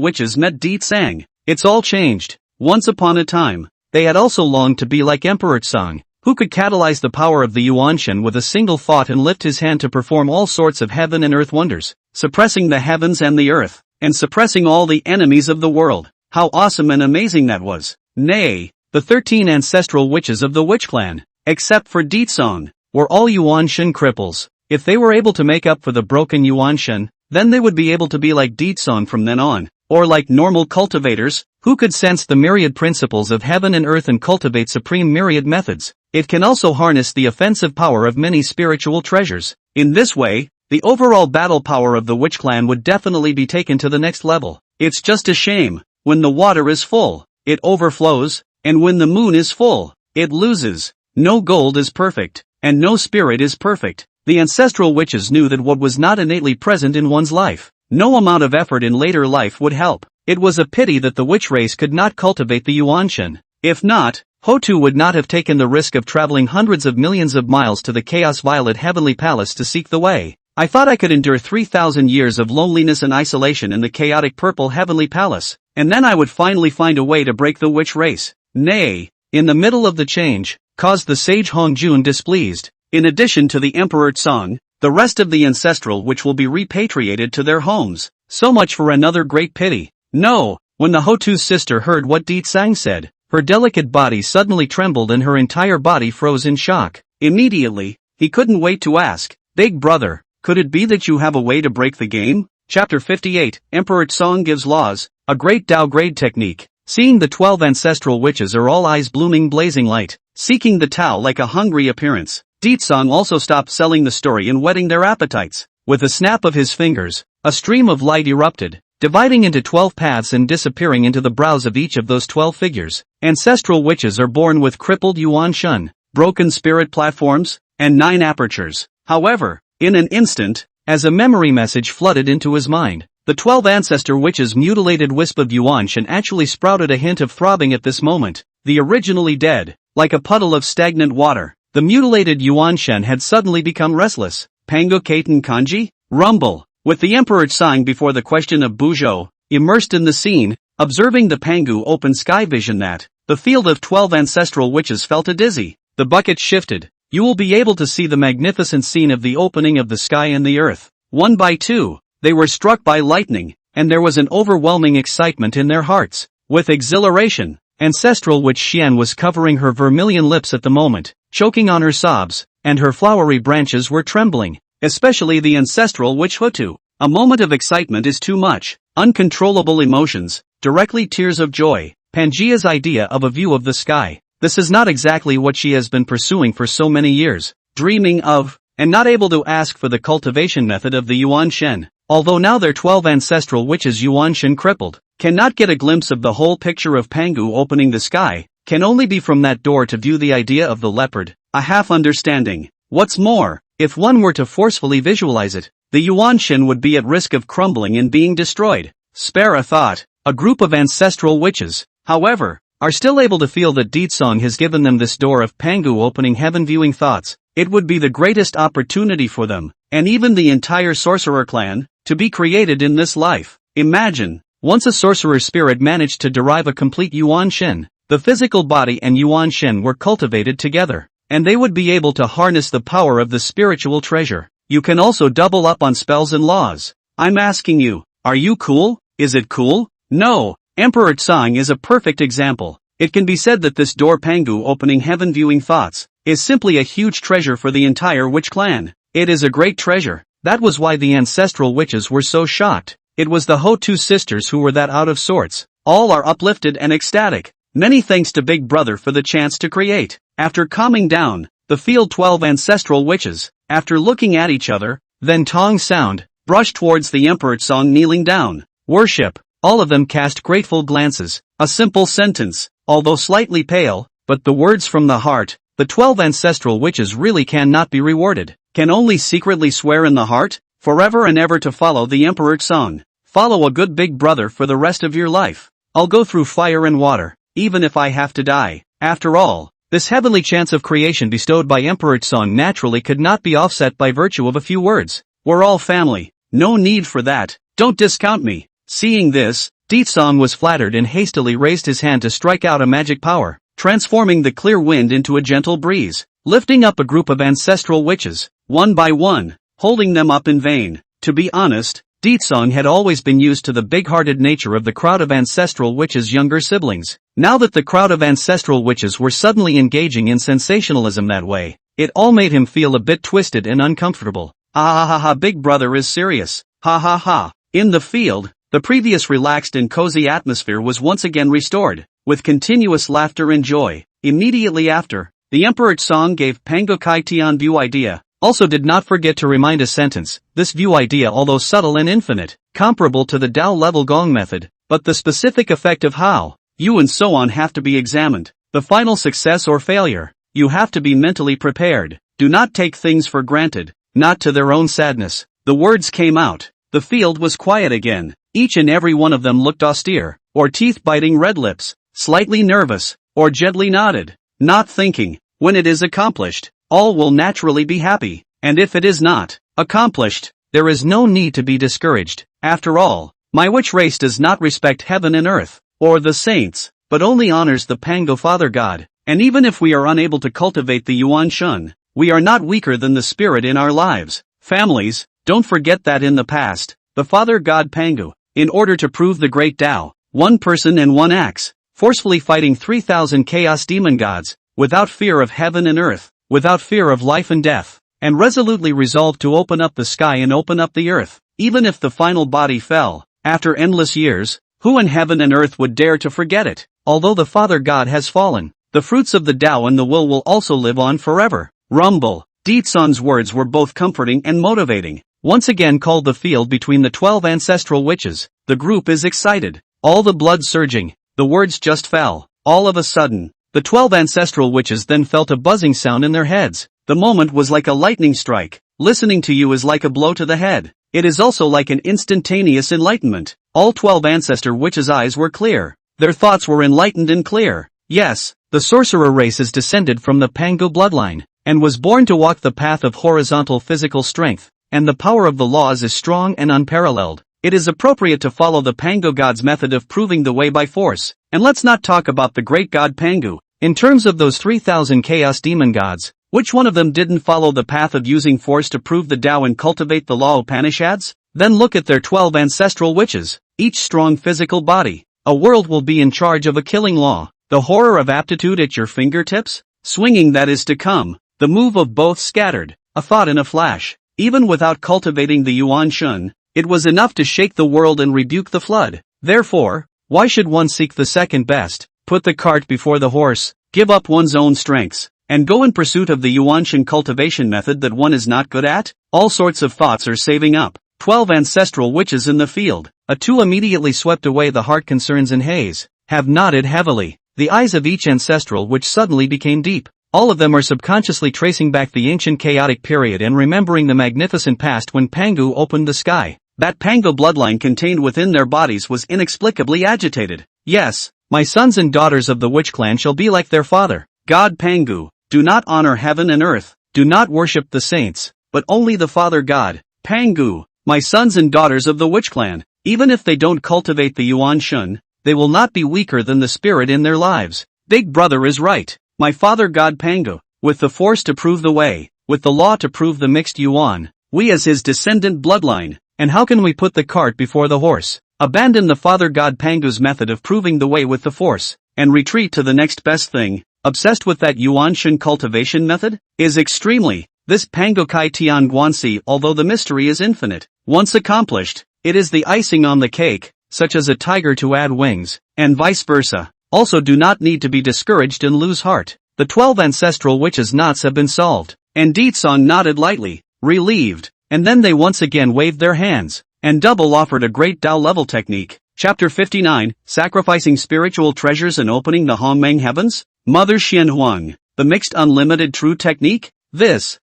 witches met Deetsang, it's all changed. Once upon a time, they had also longed to be like Emperor Tsong, who could catalyze the power of the Yuanshan with a single thought and lift his hand to perform all sorts of heaven and earth wonders, suppressing the heavens and the earth, and suppressing all the enemies of the world. How awesome and amazing that was! Nay, the 13 ancestral witches of the Witch Clan, except for Deetsong, were all Yuanshan cripples. If they were able to make up for the broken Yuanshan, then they would be able to be like Deetsong from then on, or like normal cultivators, who could sense the myriad principles of heaven and earth and cultivate supreme myriad methods. It can also harness the offensive power of many spiritual treasures. In this way, the overall battle power of the Witch Clan would definitely be taken to the next level. It's just a shame, when the water is full, it overflows, and when the moon is full, it loses. No gold is perfect, and no spirit is perfect. The ancestral witches knew that what was not innately present in one's life, no amount of effort in later life would help. It was a pity that the witch race could not cultivate the Yuanshen. If not, Hotu would not have taken the risk of traveling hundreds of millions of miles to the Chaos Violet Heavenly Palace to seek the way. I thought I could endure 3,000 years of loneliness and isolation in the chaotic purple Heavenly Palace, and then I would finally find a way to break the witch race. Nay, in the middle of the change, caused the sage Hongjun displeased. In addition to the Emperor Tsang, the rest of the ancestral witch will be repatriated to their homes. So much for another great pity. No, when the Hotu's sister heard what Di Tsang said, her delicate body suddenly trembled and her entire body froze in shock. Immediately, he couldn't wait to ask, "Big brother, could it be that you have a way to break the game?" Chapter 58, Emperor Tsang gives laws, a great Dao grade technique. Seeing the 12 ancestral witches are all eyes blooming blazing light, seeking the Tao like a hungry appearance. Di Tsang also stopped selling the story and whetting their appetites. With a snap of his fingers, a stream of light erupted, dividing into 12 paths and disappearing into the brows of each of those 12 figures. Ancestral witches are born with crippled Yuan Shun, broken spirit platforms, and 9 apertures. However, in an instant, as a memory message flooded into his mind, the 12 ancestor witches' mutilated wisp of Yuan Shun actually sprouted a hint of throbbing at this moment. The originally dead, like a puddle of stagnant water, the mutilated Yuan Shun had suddenly become restless. Pango Kaiten Kanji? Rumble. With the Emperor Tsang before the question of Buzhou, immersed in the scene, observing the Pangu open sky vision that, the field of 12 ancestral witches felt a dizzy. The bucket shifted. You will be able to see the magnificent scene of the opening of the sky and the earth. One by two, they were struck by lightning, and there was an overwhelming excitement in their hearts. With exhilaration, ancestral witch Xian was covering her vermilion lips at the moment, choking on her sobs, and her flowery branches were trembling. Especially the ancestral witch Hutu. A moment of excitement is too much. Uncontrollable emotions, directly tears of joy. Pangea's idea of a view of the sky. This is not exactly what she has been pursuing for so many years, dreaming of, and not able to ask for the cultivation method of the Yuan Shen. Although now their 12 ancestral witches Yuan Shen crippled, cannot get a glimpse of the whole picture of Pangu opening the sky, can only be from that door to view the idea of the leopard, a half understanding. What's more, if one were to forcefully visualize it, the Yuan Shen would be at risk of crumbling and being destroyed. Spare a thought. A group of ancestral witches, however, are still able to feel that Di Tsang has given them this door of Pangu opening heaven viewing thoughts. It would be the greatest opportunity for them, and even the entire sorcerer clan, to be created in this life. Imagine, once a sorcerer spirit managed to derive a complete Yuan Shen, the physical body and Yuan Shen were cultivated together, and they would be able to harness the power of the spiritual treasure. You can also double up on spells and laws. I'm asking you, are you cool? Is it cool? No, Emperor Tsang is a perfect example. It can be said that this door Pangu opening heaven viewing thoughts, is simply a huge treasure for the entire witch clan. It is a great treasure. That was why the ancestral witches were so shocked. It was the Hotu sisters who were that out of sorts. All are uplifted and ecstatic. Many thanks to Big Brother for the chance to create. After calming down, the field 12 ancestral witches, after looking at each other, then Tong sound, brushed towards the Emperor Tsang kneeling down. Worship. All of them cast grateful glances. A simple sentence, although slightly pale, but the words from the heart. The 12 ancestral witches really cannot be rewarded. Can only secretly swear in the heart, forever and ever to follow the Emperor Tsang. Follow a good Big Brother for the rest of your life. I'll go through fire and water, even if I have to die. After all, this heavenly chance of creation bestowed by Emperor Tsang naturally could not be offset by virtue of a few words. We're all family. No need for that. Don't discount me. Seeing this, Di Tsang was flattered and hastily raised his hand to strike out a magic power, transforming the clear wind into a gentle breeze, lifting up a group of ancestral witches, one by one, holding them up in vain. To be honest, Di Tsang had always been used to the big-hearted nature of the crowd of ancestral witches' younger siblings. Now that the crowd of ancestral witches were suddenly engaging in sensationalism that way, it all made him feel a bit twisted and uncomfortable. Ah ha ha ha, Big Brother is serious. Ha ha ha. In the field, the previous relaxed and cozy atmosphere was once again restored, with continuous laughter and joy. Immediately after, the Emperor Tsang gave Pango Kai Tian view idea. Also did not forget to remind a sentence, this view idea although subtle and infinite, comparable to the Dao level gong method, but the specific effect of how, you and so on have to be examined. The final success or failure. You have to be mentally prepared. Do not take things for granted, not to their own sadness. The words came out. The field was quiet again. Each and every one of them looked austere, or teeth-biting red lips, slightly nervous, or gently nodded, not thinking. When it is accomplished, all will naturally be happy, and if it is not accomplished, there is no need to be discouraged. After all, my witch race does not respect heaven and earth, or the saints, but only honors the Pango Father God, and even if we are unable to cultivate the Yuan Shun, we are not weaker than the spirit in our lives. Families, don't forget that in the past, the Father God Pangu, in order to prove the great Tao, one person and one axe, forcefully fighting 3,000 chaos demon gods, without fear of heaven and earth, without fear of life and death, and resolutely resolved to open up the sky and open up the earth, even if the final body fell. After endless years, who in heaven and earth would dare to forget it? Although the Father God has fallen, the fruits of the Tao and the will also live on forever. Rumble. Deetsan's words were both comforting and motivating. Once again called the field between the 12 ancestral witches. The group is excited. All the blood surging. The words just fell. All of a sudden, the 12 ancestral witches then felt a buzzing sound in their heads. The moment was like a lightning strike. Listening to you is like a blow to the head. It is also like an instantaneous enlightenment. All 12 ancestor witches' eyes were clear. Their thoughts were enlightened and clear. Yes, the sorcerer race is descended from the Pango bloodline, and was born to walk the path of horizontal physical strength, and the power of the laws is strong and unparalleled. It is appropriate to follow the Pango god's method of proving the way by force. And let's not talk about the great god Pangu. In terms of those 3,000 chaos demon gods, which one of them didn't follow the path of using force to prove the Tao and cultivate the law of Upanishads? Then look at their 12 ancestral witches, each strong physical body. A world will be in charge of a killing law. The horror of aptitude at your fingertips? Swinging that is to come. The move of both scattered, a thought in a flash. Even without cultivating the Yuan Shun, it was enough to shake the world and rebuke the flood. Therefore, why should one seek the second best, put the cart before the horse, give up one's own strengths, and go in pursuit of the Yuan Shun cultivation method that one is not good at? All sorts of thoughts are saving up. 12 ancestral witches in the field. A two immediately swept away the heart concerns and haze, have nodded heavily. The eyes of each ancestral witch suddenly became deep. All of them are subconsciously tracing back the ancient chaotic period and remembering the magnificent past when Pangu opened the sky. That Pango bloodline contained within their bodies was inexplicably agitated. Yes, my sons and daughters of the witch clan shall be like their father, God Pangu. Do not honor heaven and earth, do not worship the saints, but only the Father God, Pangu. My sons and daughters of the witch clan, even if they don't cultivate the Yuan Shun, they will not be weaker than the spirit in their lives. Big brother is right. My Father God Pangu, with the force to prove the way, with the law to prove the mixed Yuan, we as his descendant bloodline, and how can we put the cart before the horse? Abandon the Father God Pangu's method of proving the way with the force, and retreat to the next best thing, obsessed with that Yuan Shun cultivation method? Is extremely. This Pango Kai Tian Guanxi, although the mystery is infinite, once accomplished, it is the icing on the cake, such as a tiger to add wings, and vice versa. Also do not need to be discouraged and lose heart. The 12 ancestral witches' knots have been solved, and Deetsong nodded lightly, relieved, and then they once again waved their hands, and double offered a great Tao level technique. Chapter 59, Sacrificing Spiritual Treasures and Opening the Hongmeng Heavens? Mother Xianhuang, the Mixed Unlimited True Technique? This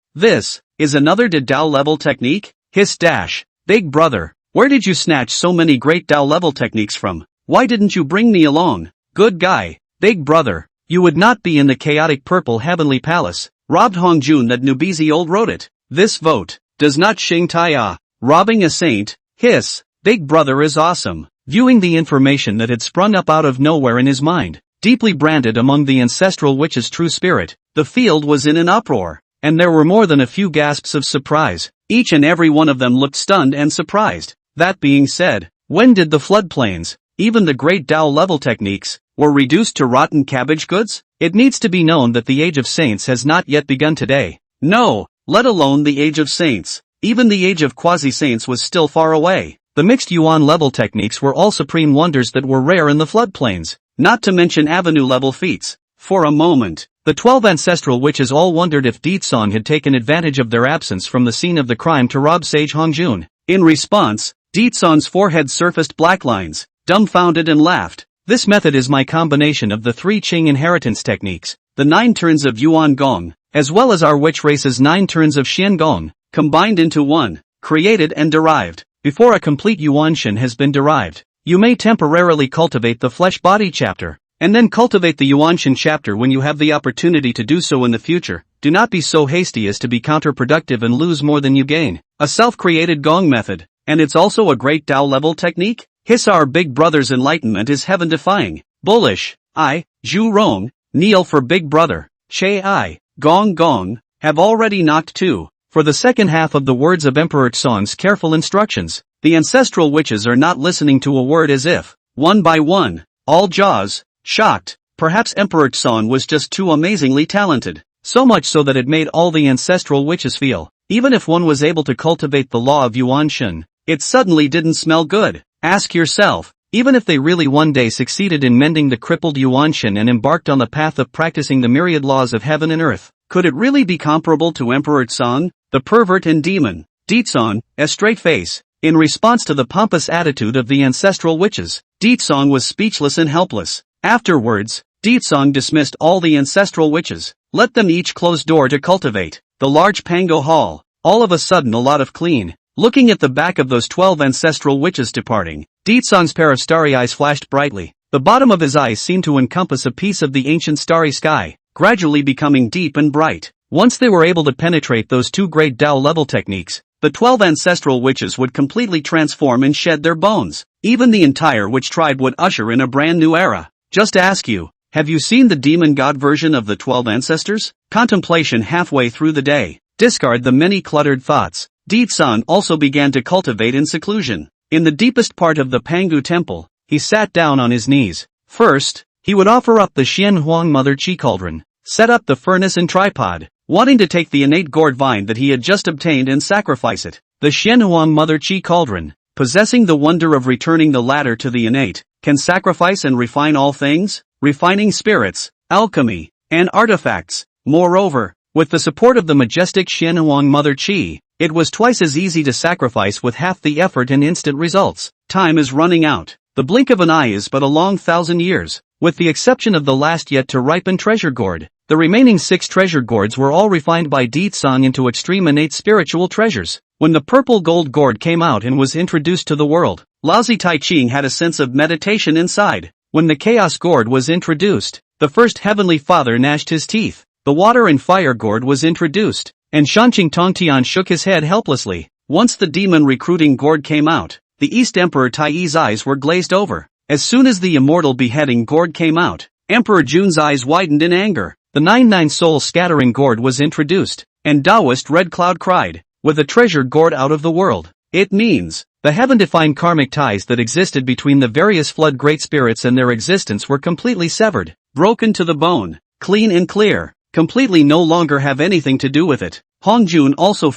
is another Tao level technique? Hiss dash. Big brother, where did you snatch so many great Tao level techniques from? Why didn't you bring me along? Good guy. Big brother, you would not be in the chaotic purple heavenly palace. Robbed Hongjun that Nubizi old wrote it. This vote does not Xing Taiya. Robbing a saint? Hiss. Big brother is awesome. Viewing the information that had sprung up out of nowhere in his mind, deeply branded among the ancestral witch's true spirit, the field was in an uproar, and there were more than a few gasps of surprise. Each and every one of them looked stunned and surprised. That being said, when did the floodplains, even the great Tao level techniques, were reduced to rotten cabbage goods? It needs to be known that the age of saints has not yet begun today. No, let alone the age of saints. Even the age of quasi-saints was still far away. The mixed Yuan level techniques were all supreme wonders that were rare in the floodplains, not to mention avenue level feats. For a moment, the 12 ancestral witches all wondered if Deetsong had taken advantage of their absence from the scene of the crime to rob Sage Hongjun. In response, Deetsong's forehead surfaced black lines, dumbfounded and laughed. This method is my combination of the 3 Qing inheritance techniques, the 9 turns of Yuan Gong, as well as our witch race's 9 turns of Xian Gong, combined into one, created and derived, before a complete Yuan Shen has been derived. You may temporarily cultivate the flesh body chapter, and then cultivate the Yuan Shen chapter when you have the opportunity to do so in the future. Do not be so hasty as to be counterproductive and lose more than you gain. A self-created Gong method, and it's also a great Tao level technique? Hiss, our big brother's enlightenment is heaven-defying. Bullish. I, Zhu Rong, kneel for big brother. Che I, Gong Gong, have already knocked 2. For the second half of the words of Emperor Tsong's careful instructions, the ancestral witches are not listening to a word as if, one by one, all jaws, shocked. Perhaps Emperor Tsong was just too amazingly talented. So much so that it made all the ancestral witches feel, even if one was able to cultivate the law of Yuan Shen, it suddenly didn't smell good. Ask yourself, even if they really one day succeeded in mending the crippled Yuan Shen and embarked on the path of practicing the myriad laws of heaven and earth, could it really be comparable to Emperor Tsong, the pervert and demon? Ditsong, a straight face. In response to the pompous attitude of the ancestral witches, Ditsong was speechless and helpless. Afterwards, Ditsong dismissed all the ancestral witches. Let them each close door to cultivate the large Pango Hall. All of a sudden a lot of clean. Looking at the back of those 12 ancestral witches departing, Ditsong's pair of starry eyes flashed brightly. The bottom of his eyes seemed to encompass a piece of the ancient starry sky, gradually becoming deep and bright. Once they were able to penetrate those 2 great Tao level techniques, the 12 ancestral witches would completely transform and shed their bones. Even the entire witch tribe would usher in a brand new era. Just ask you, have you seen the demon god version of the 12 ancestors? Contemplation halfway through the day. Discard the many cluttered thoughts. Ditsong also began to cultivate in seclusion. In the deepest part of the Pangu temple, he sat down on his knees. First, he would offer up the Xian Huang Mother Chi cauldron, set up the furnace and tripod, wanting to take the innate gourd vine that he had just obtained and sacrifice it. The Xian Huang Mother Chi cauldron, possessing the wonder of returning the latter to the innate, can sacrifice and refine all things, refining spirits, alchemy, and artifacts. Moreover, with the support of the majestic Xian Huang Mother Chi, it was twice as easy to sacrifice with half the effort and instant results. Time is running out. The blink of an eye is but a long 1,000 years. With the exception of the last yet to ripen treasure gourd, the remaining 6 treasure gourds were all refined by Ditsong into extreme innate spiritual treasures. When the purple gold gourd came out and was introduced to the world, Laozi Tai Ching had a sense of meditation inside. When the chaos gourd was introduced, the first heavenly father gnashed his teeth. The water and fire gourd was introduced, and Shanqing Tongtian shook his head helplessly. Once the demon recruiting gourd came out, the East Emperor Taiyi's eyes were glazed over. As soon as the immortal beheading gourd came out, Emperor Jun's eyes widened in anger. The 99 soul scattering gourd was introduced, and Taoist Red Cloud cried, with a treasured gourd out of the world. It means, the heaven-defined karmic ties that existed between the various flood great spirits and their existence were completely severed, broken to the bone, clean and clear, completely no longer have anything to do with it. Hong Jun also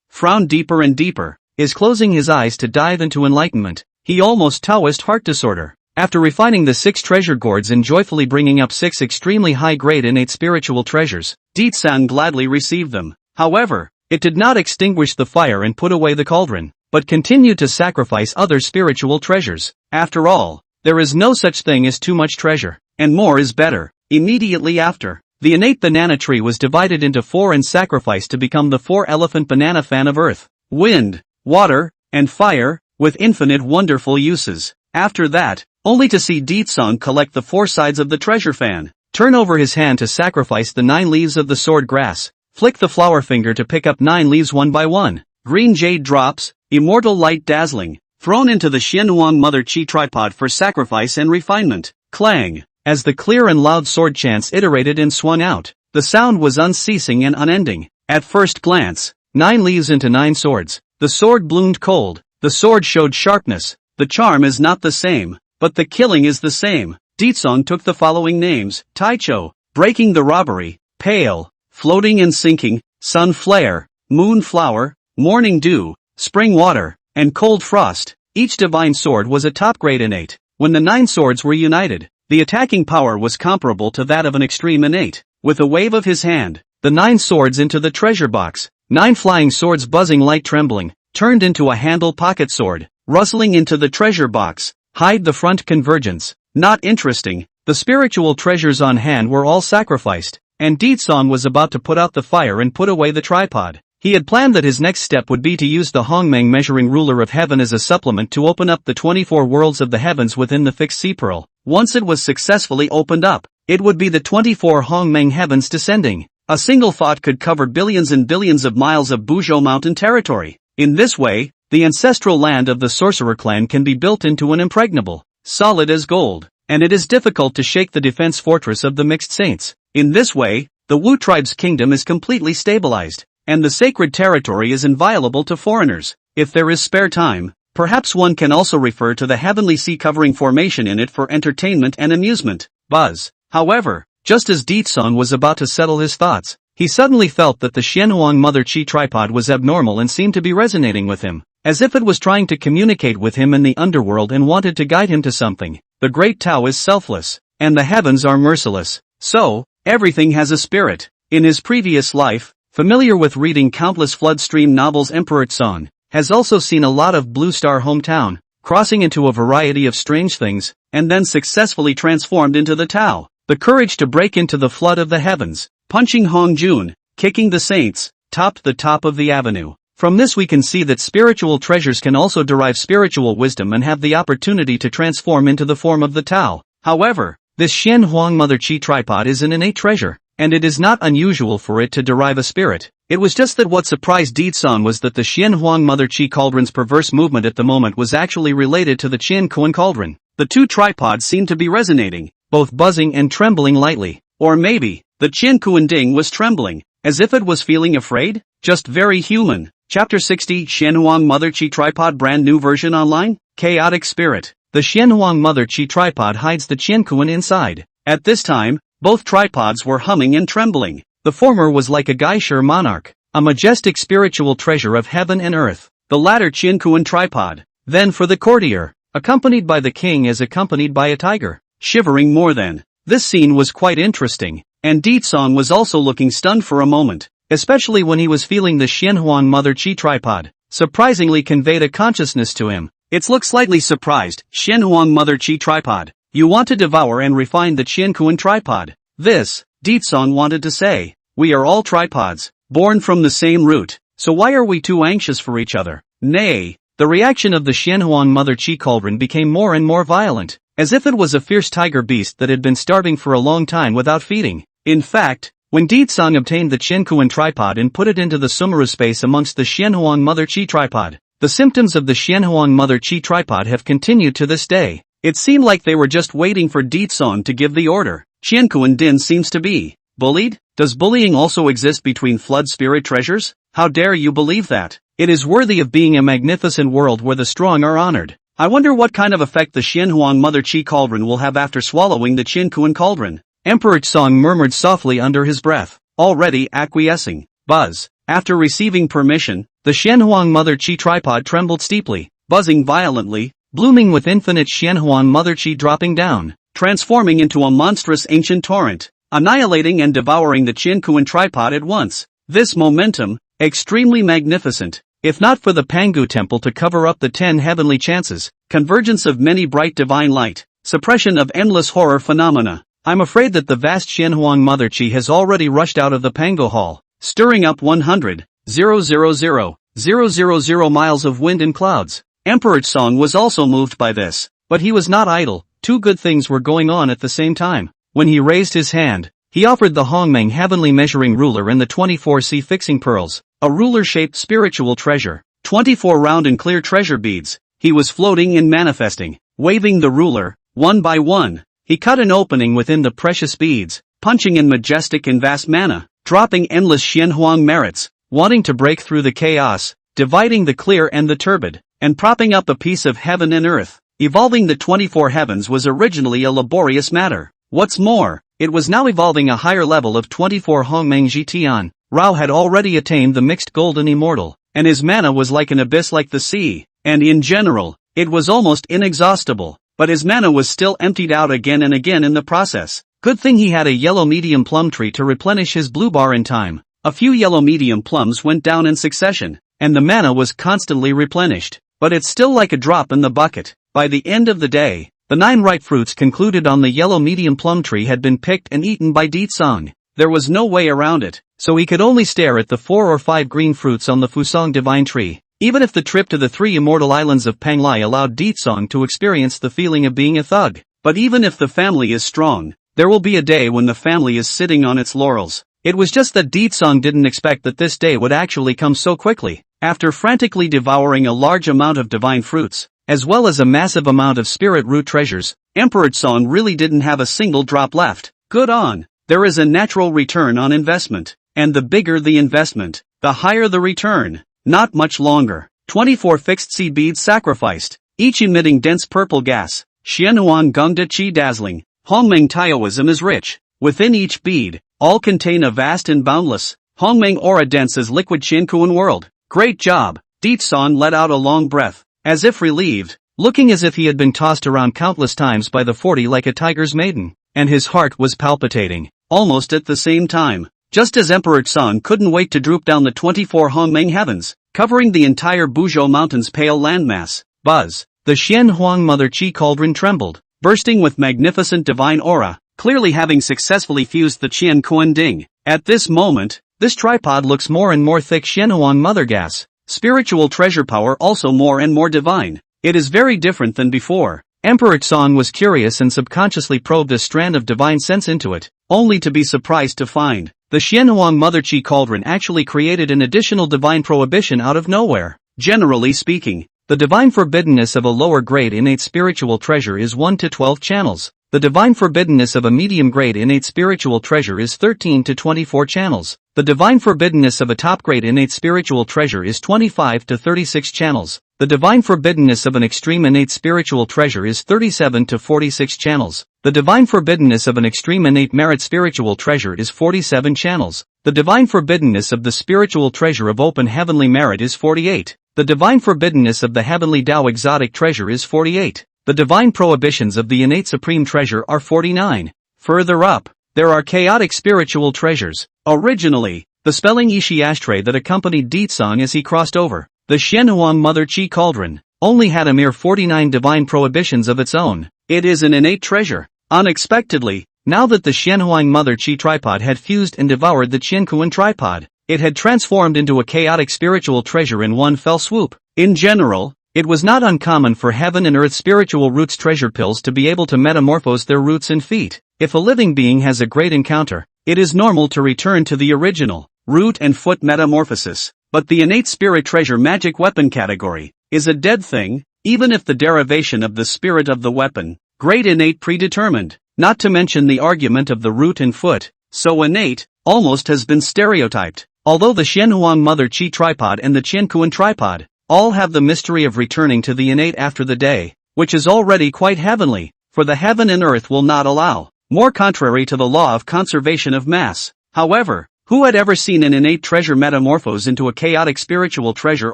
frowned deeper and deeper, is closing his eyes to dive into enlightenment. He almost Taoist heart disorder. After refining the 6 treasure gourds and joyfully bringing up 6 extremely high-grade innate spiritual treasures, Ditsong gladly received them. However, it did not extinguish the fire and put away the cauldron, but continued to sacrifice other spiritual treasures. After all, there is no such thing as too much treasure, and more is better. Immediately after, the innate banana tree was divided into 4 and sacrificed to become the 4-elephant banana fan of earth, wind, water, and fire, with infinite wonderful uses. After that, only to see Ditsong collect the 4 sides of the treasure fan, turn over his hand to sacrifice the 9 leaves of the sword grass, flick the flower finger to pick up 9 leaves one by one, green jade drops, immortal light dazzling, thrown into the Xianhuang Mother Chi tripod for sacrifice and refinement. Clang! As the clear and loud sword chants iterated and swung out, the sound was unceasing and unending. At first glance, 9 leaves into 9 swords. The sword bloomed cold, the sword showed sharpness. The charm is not the same, but the killing is the same. Ditsong took the following names: Taicho, breaking the robbery, pale, floating and sinking, sun flare, moon flower, morning dew, spring water, and cold frost. Each divine sword was a top-grade innate. When the 9 swords were united, the attacking power was comparable to that of an extreme innate. With a wave of his hand, the 9 swords into the treasure box, 9 flying swords buzzing light trembling, turned into a handle pocket sword, rustling into the treasure box, hide the front convergence. Not interesting. The spiritual treasures on hand were all sacrificed, and Deetsong was about to put out the fire and put away the tripod. He had planned that his next step would be to use the Hongmeng measuring ruler of heaven as a supplement to open up the 24 worlds of the heavens within the fixed sea pearl. Once it was successfully opened up, it would be the 24 Hongmeng heavens descending. A single thought could cover billions and billions of miles of Buzhou mountain territory. In this way, the ancestral land of the sorcerer clan can be built into an impregnable, solid as gold, and it is difficult to shake the defense fortress of the mixed saints. In this way, the Wu tribe's kingdom is completely stabilized, and the sacred territory is inviolable to foreigners. If there is spare time, perhaps one can also refer to the heavenly sea covering formation in it for entertainment and amusement. Buzz. However, just as Deetsong was about to settle his thoughts, he suddenly felt that the Xianhuang Mother Chi tripod was abnormal and seemed to be resonating with him, as if it was trying to communicate with him in the underworld and wanted to guide him to something. The great Tao is selfless, and the heavens are merciless. So, everything has a spirit. In his previous life, familiar with reading countless floodstream novels, Emperor Tsong has also seen a lot of Blue Star hometown, crossing into a variety of strange things, and then successfully transformed into the Tao. The courage to break into the flood of the heavens, punching Hong Jun, kicking the saints, topped the top of the avenue. From this we can see that spiritual treasures can also derive spiritual wisdom and have the opportunity to transform into the form of the Tao. However, this Xianhuang Mother Chi tripod is an innate treasure, and it is not unusual for it to derive a spirit. It was just that what surprised Deetsong was that the Xianhuang Mother Chi cauldron's perverse movement at the moment was actually related to the Qian Kuan cauldron. The two tripods seemed to be resonating, both buzzing and trembling lightly. Or maybe, the Qian Kuan Ding was trembling, as if it was feeling afraid? Just very human. Chapter 60 Xianhuang Mother Chi Tripod brand new version online? Chaotic Spirit. The Xianhuang Mother Chi tripod hides the Qian Kuan inside. At this time, both tripods were humming and trembling. The former was like a Gaisher monarch, a majestic spiritual treasure of heaven and earth. The latter Qian Kuan tripod. Then for the courtier, accompanied by the king as accompanied by a tiger, shivering more than. This scene was quite interesting, and Deetsong was also looking stunned for a moment, especially when he was feeling the Xianhuang Mother Chi tripod surprisingly conveyed a consciousness to him. It's look slightly surprised. Xianhuang Mother Chi tripod. You want to devour and refine the Qian Kuan tripod. This, Deetsong wanted to say. We are all tripods, born from the same root, so why are we too anxious for each other? Nay. The reaction of the Xianhuang Mother Chi cauldron became more and more violent, as if it was a fierce tiger beast that had been starving for a long time without feeding. In fact, when Deetsong obtained the Qian Kuan tripod and put it into the Sumeru space amongst the Xianhuang Mother Chi tripod, the symptoms of the Xianhuang Mother Chi tripod have continued to this day. It seemed like they were just waiting for Deetsong to give the order. Qian Kuan Din seems to be bullied? Does bullying also exist between flood spirit treasures? How dare you believe that? It is worthy of being a magnificent world where the strong are honored. I wonder what kind of effect the Xianhuang Mother Chi cauldron will have after swallowing the Qian Kuan cauldron. Emperor Tsong murmured softly under his breath, already acquiescing. Buzz. After receiving permission, the Xianhuang Mother Chi tripod trembled steeply, buzzing violently, blooming with infinite Xianhuang Mother Chi dropping down, transforming into a monstrous ancient torrent, annihilating and devouring the Qian Kuan tripod at once. This momentum, extremely magnificent. If not for the Pangu temple to cover up the 10 heavenly chances, convergence of many bright divine light, suppression of endless horror phenomena, I'm afraid that the vast Xianhuang Mother Chi has already rushed out of the Pangu hall, stirring up 100,000 miles of wind and clouds. Emperor Tsong was also moved by this, but he was not idle. Two good things were going on at the same time. When he raised his hand, he offered the Hongmeng heavenly measuring ruler and the 24 sea fixing pearls, a ruler-shaped spiritual treasure, 24 round and clear treasure beads. He was floating and manifesting, waving the ruler, one by one. He cut an opening within the precious beads, punching in majestic and vast mana, dropping endless Xianhuang merits, wanting to break through the chaos, dividing the clear and the turbid, and propping up a piece of heaven and earth. Evolving the 24 heavens was originally a laborious matter. What's more, it was now evolving a higher level of 24 Hongmeng Jitian. Rao had already attained the mixed golden immortal, and his mana was like an abyss like the sea, and in general, it was almost inexhaustible, but his mana was still emptied out again and again in the process. Good thing he had a yellow medium plum tree to replenish his blue bar in time. A few yellow medium plums went down in succession, and the mana was constantly replenished, but it's still like a drop in the bucket. By the end of the day, The 9 ripe fruits concluded on the yellow medium plum tree had been picked and eaten by Ditsong. There was no way around it, so he could only stare at the 4 or 5 green fruits on the Fusong divine tree. Even if the trip to the 3 immortal islands of Panglai allowed Ditsong to experience the feeling of being a thug. But even if the family is strong, there will be a day when the family is sitting on its laurels. It was just that Ditsong didn't expect that this day would actually come so quickly. After frantically devouring a large amount of divine fruits, as well as a massive amount of spirit root treasures, Emperor Song really didn't have a single drop left. Good on. There is a natural return on investment, and the bigger the investment, the higher the return. Not much longer. 24 fixed seed beads sacrificed, each emitting dense purple gas. Xianhuang Gongda Qi dazzling. Hongmeng Taoism is rich. Within each bead, all contain a vast and boundless Hongmeng aura dense as liquid Qiankuan world. Great job. Ditsong let out a long breath, as if relieved, looking as if he had been tossed around countless times by the 40 like a tiger's maiden, and his heart was palpitating. Almost at the same time, just as Emperor Song couldn't wait to droop down the 24 Hongmeng heavens, covering the entire Buzhou Mountain's pale landmass. Buzz. The Xianhuang Mother Qi cauldron trembled, bursting with magnificent divine aura, clearly having successfully fused the Qian Kuan Ding. At this moment, this tripod looks more and more thick Xianhuang Mother gas. Spiritual treasure power also more and more divine. It is very different than before. Emperor Song was curious and subconsciously probed a strand of divine sense into it, only to be surprised to find the Xianhuang Mother Qi cauldron actually created an additional divine prohibition out of nowhere. Generally speaking, the divine forbiddenness of a lower grade innate spiritual treasure is 1 to 12 channels. The divine forbiddenness of a medium grade innate spiritual treasure is 13 to 24 channels. The divine forbiddenness of a top grade innate spiritual treasure is 25 to 36 channels. The divine forbiddenness of an extreme innate spiritual treasure is 37 to 46 channels. The divine forbiddenness of an extreme innate merit spiritual treasure is 47 channels. The divine forbiddenness of the spiritual treasure of open heavenly merit is 48. The divine forbiddenness of the heavenly Tao exotic treasure is 48. The divine prohibitions of the innate supreme treasure are 49. Further up, there are chaotic spiritual treasures. Originally, the spelling Ishi ashtray that accompanied Ditsong as he crossed over the Xianhuang Mother Qi cauldron only had a mere 49 divine prohibitions of its own. It is an innate treasure. Unexpectedly, now that the Xianhuang Mother Qi tripod had fused and devoured the Qiankuan tripod, it had transformed into a chaotic spiritual treasure in one fell swoop. In general, it was not uncommon for heaven and earth spiritual roots treasure pills to be able to metamorphose their roots and feet. If a living being has a great encounter, it is normal to return to the original root and foot metamorphosis. But the innate spirit treasure magic weapon category is a dead thing, even if the derivation of the spirit of the weapon, great innate predetermined, not to mention the argument of the root and foot, so innate, almost has been stereotyped. Although the Xianhuang Mother Qi tripod and the Qiankuan tripod all have the mystery of returning to the innate after the day, which is already quite heavenly, for the heaven and earth will not allow, more contrary to the law of conservation of mass. However, who had ever seen an innate treasure metamorphose into a chaotic spiritual treasure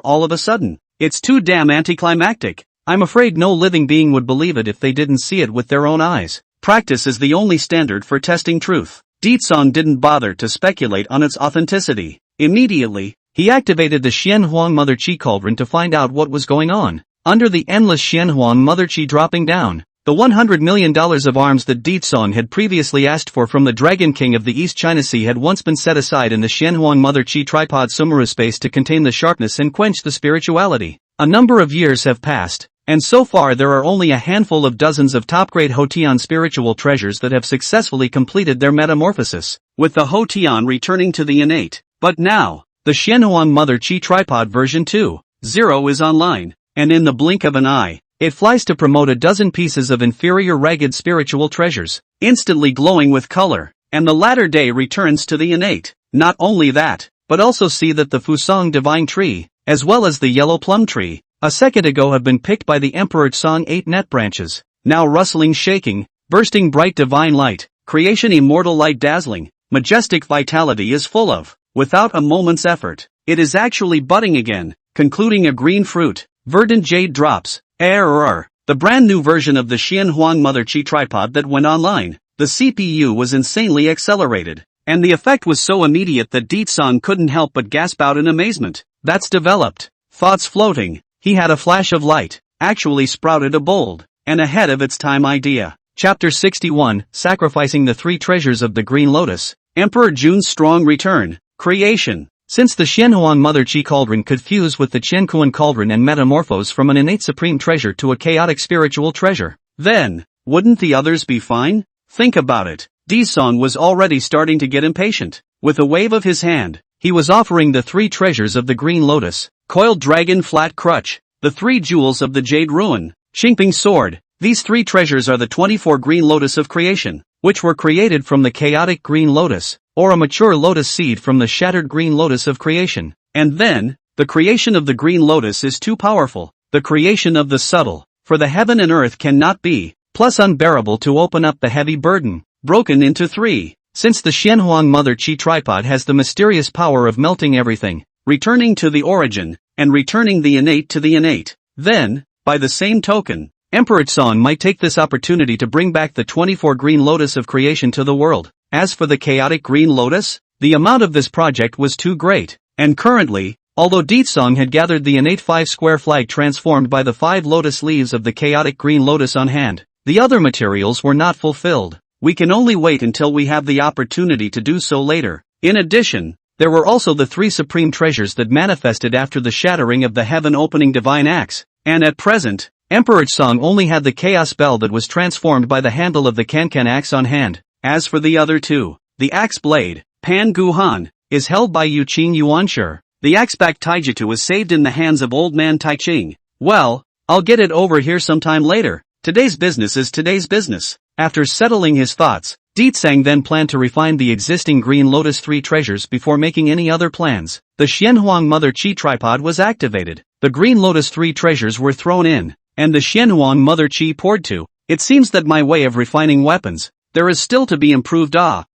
all of a sudden? It's too damn anticlimactic. I'm afraid no living being would believe it if they didn't see it with their own eyes. Practice is the only standard for testing truth. Ditsong didn't bother to speculate on its authenticity. Immediately, he activated the Xianhuang Mother Qi cauldron to find out what was going on. Under the endless Xianhuang Mother Qi dropping down, the $100 million of arms that Ditsong had previously asked for from the Dragon King of the East China Sea had once been set aside in the Xianhuang Mother Qi tripod Sumeru space to contain the sharpness and quench the spirituality. A number of years have passed, and so far there are only a handful of dozens of top-grade Hotian spiritual treasures that have successfully completed their metamorphosis, with the Hotian returning to the innate. But now, the Xianhuang Mother Qi tripod version 2.0 is online, and in the blink of an eye, it flies to promote a dozen pieces of inferior ragged spiritual treasures, instantly glowing with color, and the latter day returns to the innate. Not only that, but also see that the Fusong divine tree, as well as the yellow plum tree, a second ago have been picked by the Emperor Song 8 net branches, now rustling shaking, bursting bright divine light, creation immortal light dazzling, majestic vitality is full of, without a moment's effort, it is actually budding again, concluding a green fruit, verdant jade drops. The brand new version of the Xianhuang Mother Qi tripod that went online, the CPU was insanely accelerated, and the effect was so immediate that Ditsong couldn't help but gasp out in amazement. That's developed. Thoughts floating, he had a flash of light, actually sprouted a bold and ahead of its time idea. Chapter 61, Sacrificing the Three Treasures of the Green Lotus. Emperor Jun's Strong Return. Creation. Since the Xianhuang Mother Qi Cauldron could fuse with the Qiankuan Cauldron and metamorphose from an innate supreme treasure to a chaotic spiritual treasure, then, wouldn't the others be fine? Think about it. Disong was already starting to get impatient. With a wave of his hand, he was offering the three treasures of the Green Lotus: Coiled Dragon Flat Crutch, the three jewels of the Jade Ruin, Xingping Sword. These three treasures are the 24 Green Lotus of creation, which were created from the chaotic Green Lotus, or a mature lotus seed from the shattered Green Lotus of creation. And then, the creation of the Green Lotus is too powerful. The creation of the subtle, for the heaven and earth cannot be, plus unbearable to open up the heavy burden, broken into three. Since the Xianhuang Mother Qi tripod has the mysterious power of melting everything, returning to the origin, and returning the innate to the innate, then, by the same token, Emperor Song might take this opportunity to bring back the 24 Green Lotus of creation to the world. As for the chaotic Green Lotus, the amount of this project was too great, and currently, although Ditsong had gathered the innate 5-square flag transformed by the 5 lotus leaves of the chaotic Green Lotus on hand, the other materials were not fulfilled. We can only wait until we have the opportunity to do so later. In addition, there were also the 3 supreme treasures that manifested after the shattering of the heaven-opening divine axe, and at present, Emperor Song only had the chaos bell that was transformed by the handle of the Kankan axe on hand. As for the other 2, the axe blade, Pan Guhan, is held by Yuqing Yuanshi. The axe-back Taijutsu is saved in the hands of old man Taiching. Well, I'll get it over here sometime later. Today's business is today's business. After settling his thoughts, Ditsang then planned to refine the existing Green Lotus 3 treasures before making any other plans. The Xianhuang Mother Qi tripod was activated. The Green Lotus 3 treasures were thrown in, and the Xianhuang Mother Qi poured to. It seems that my way of refining weapons, there is still to be improved.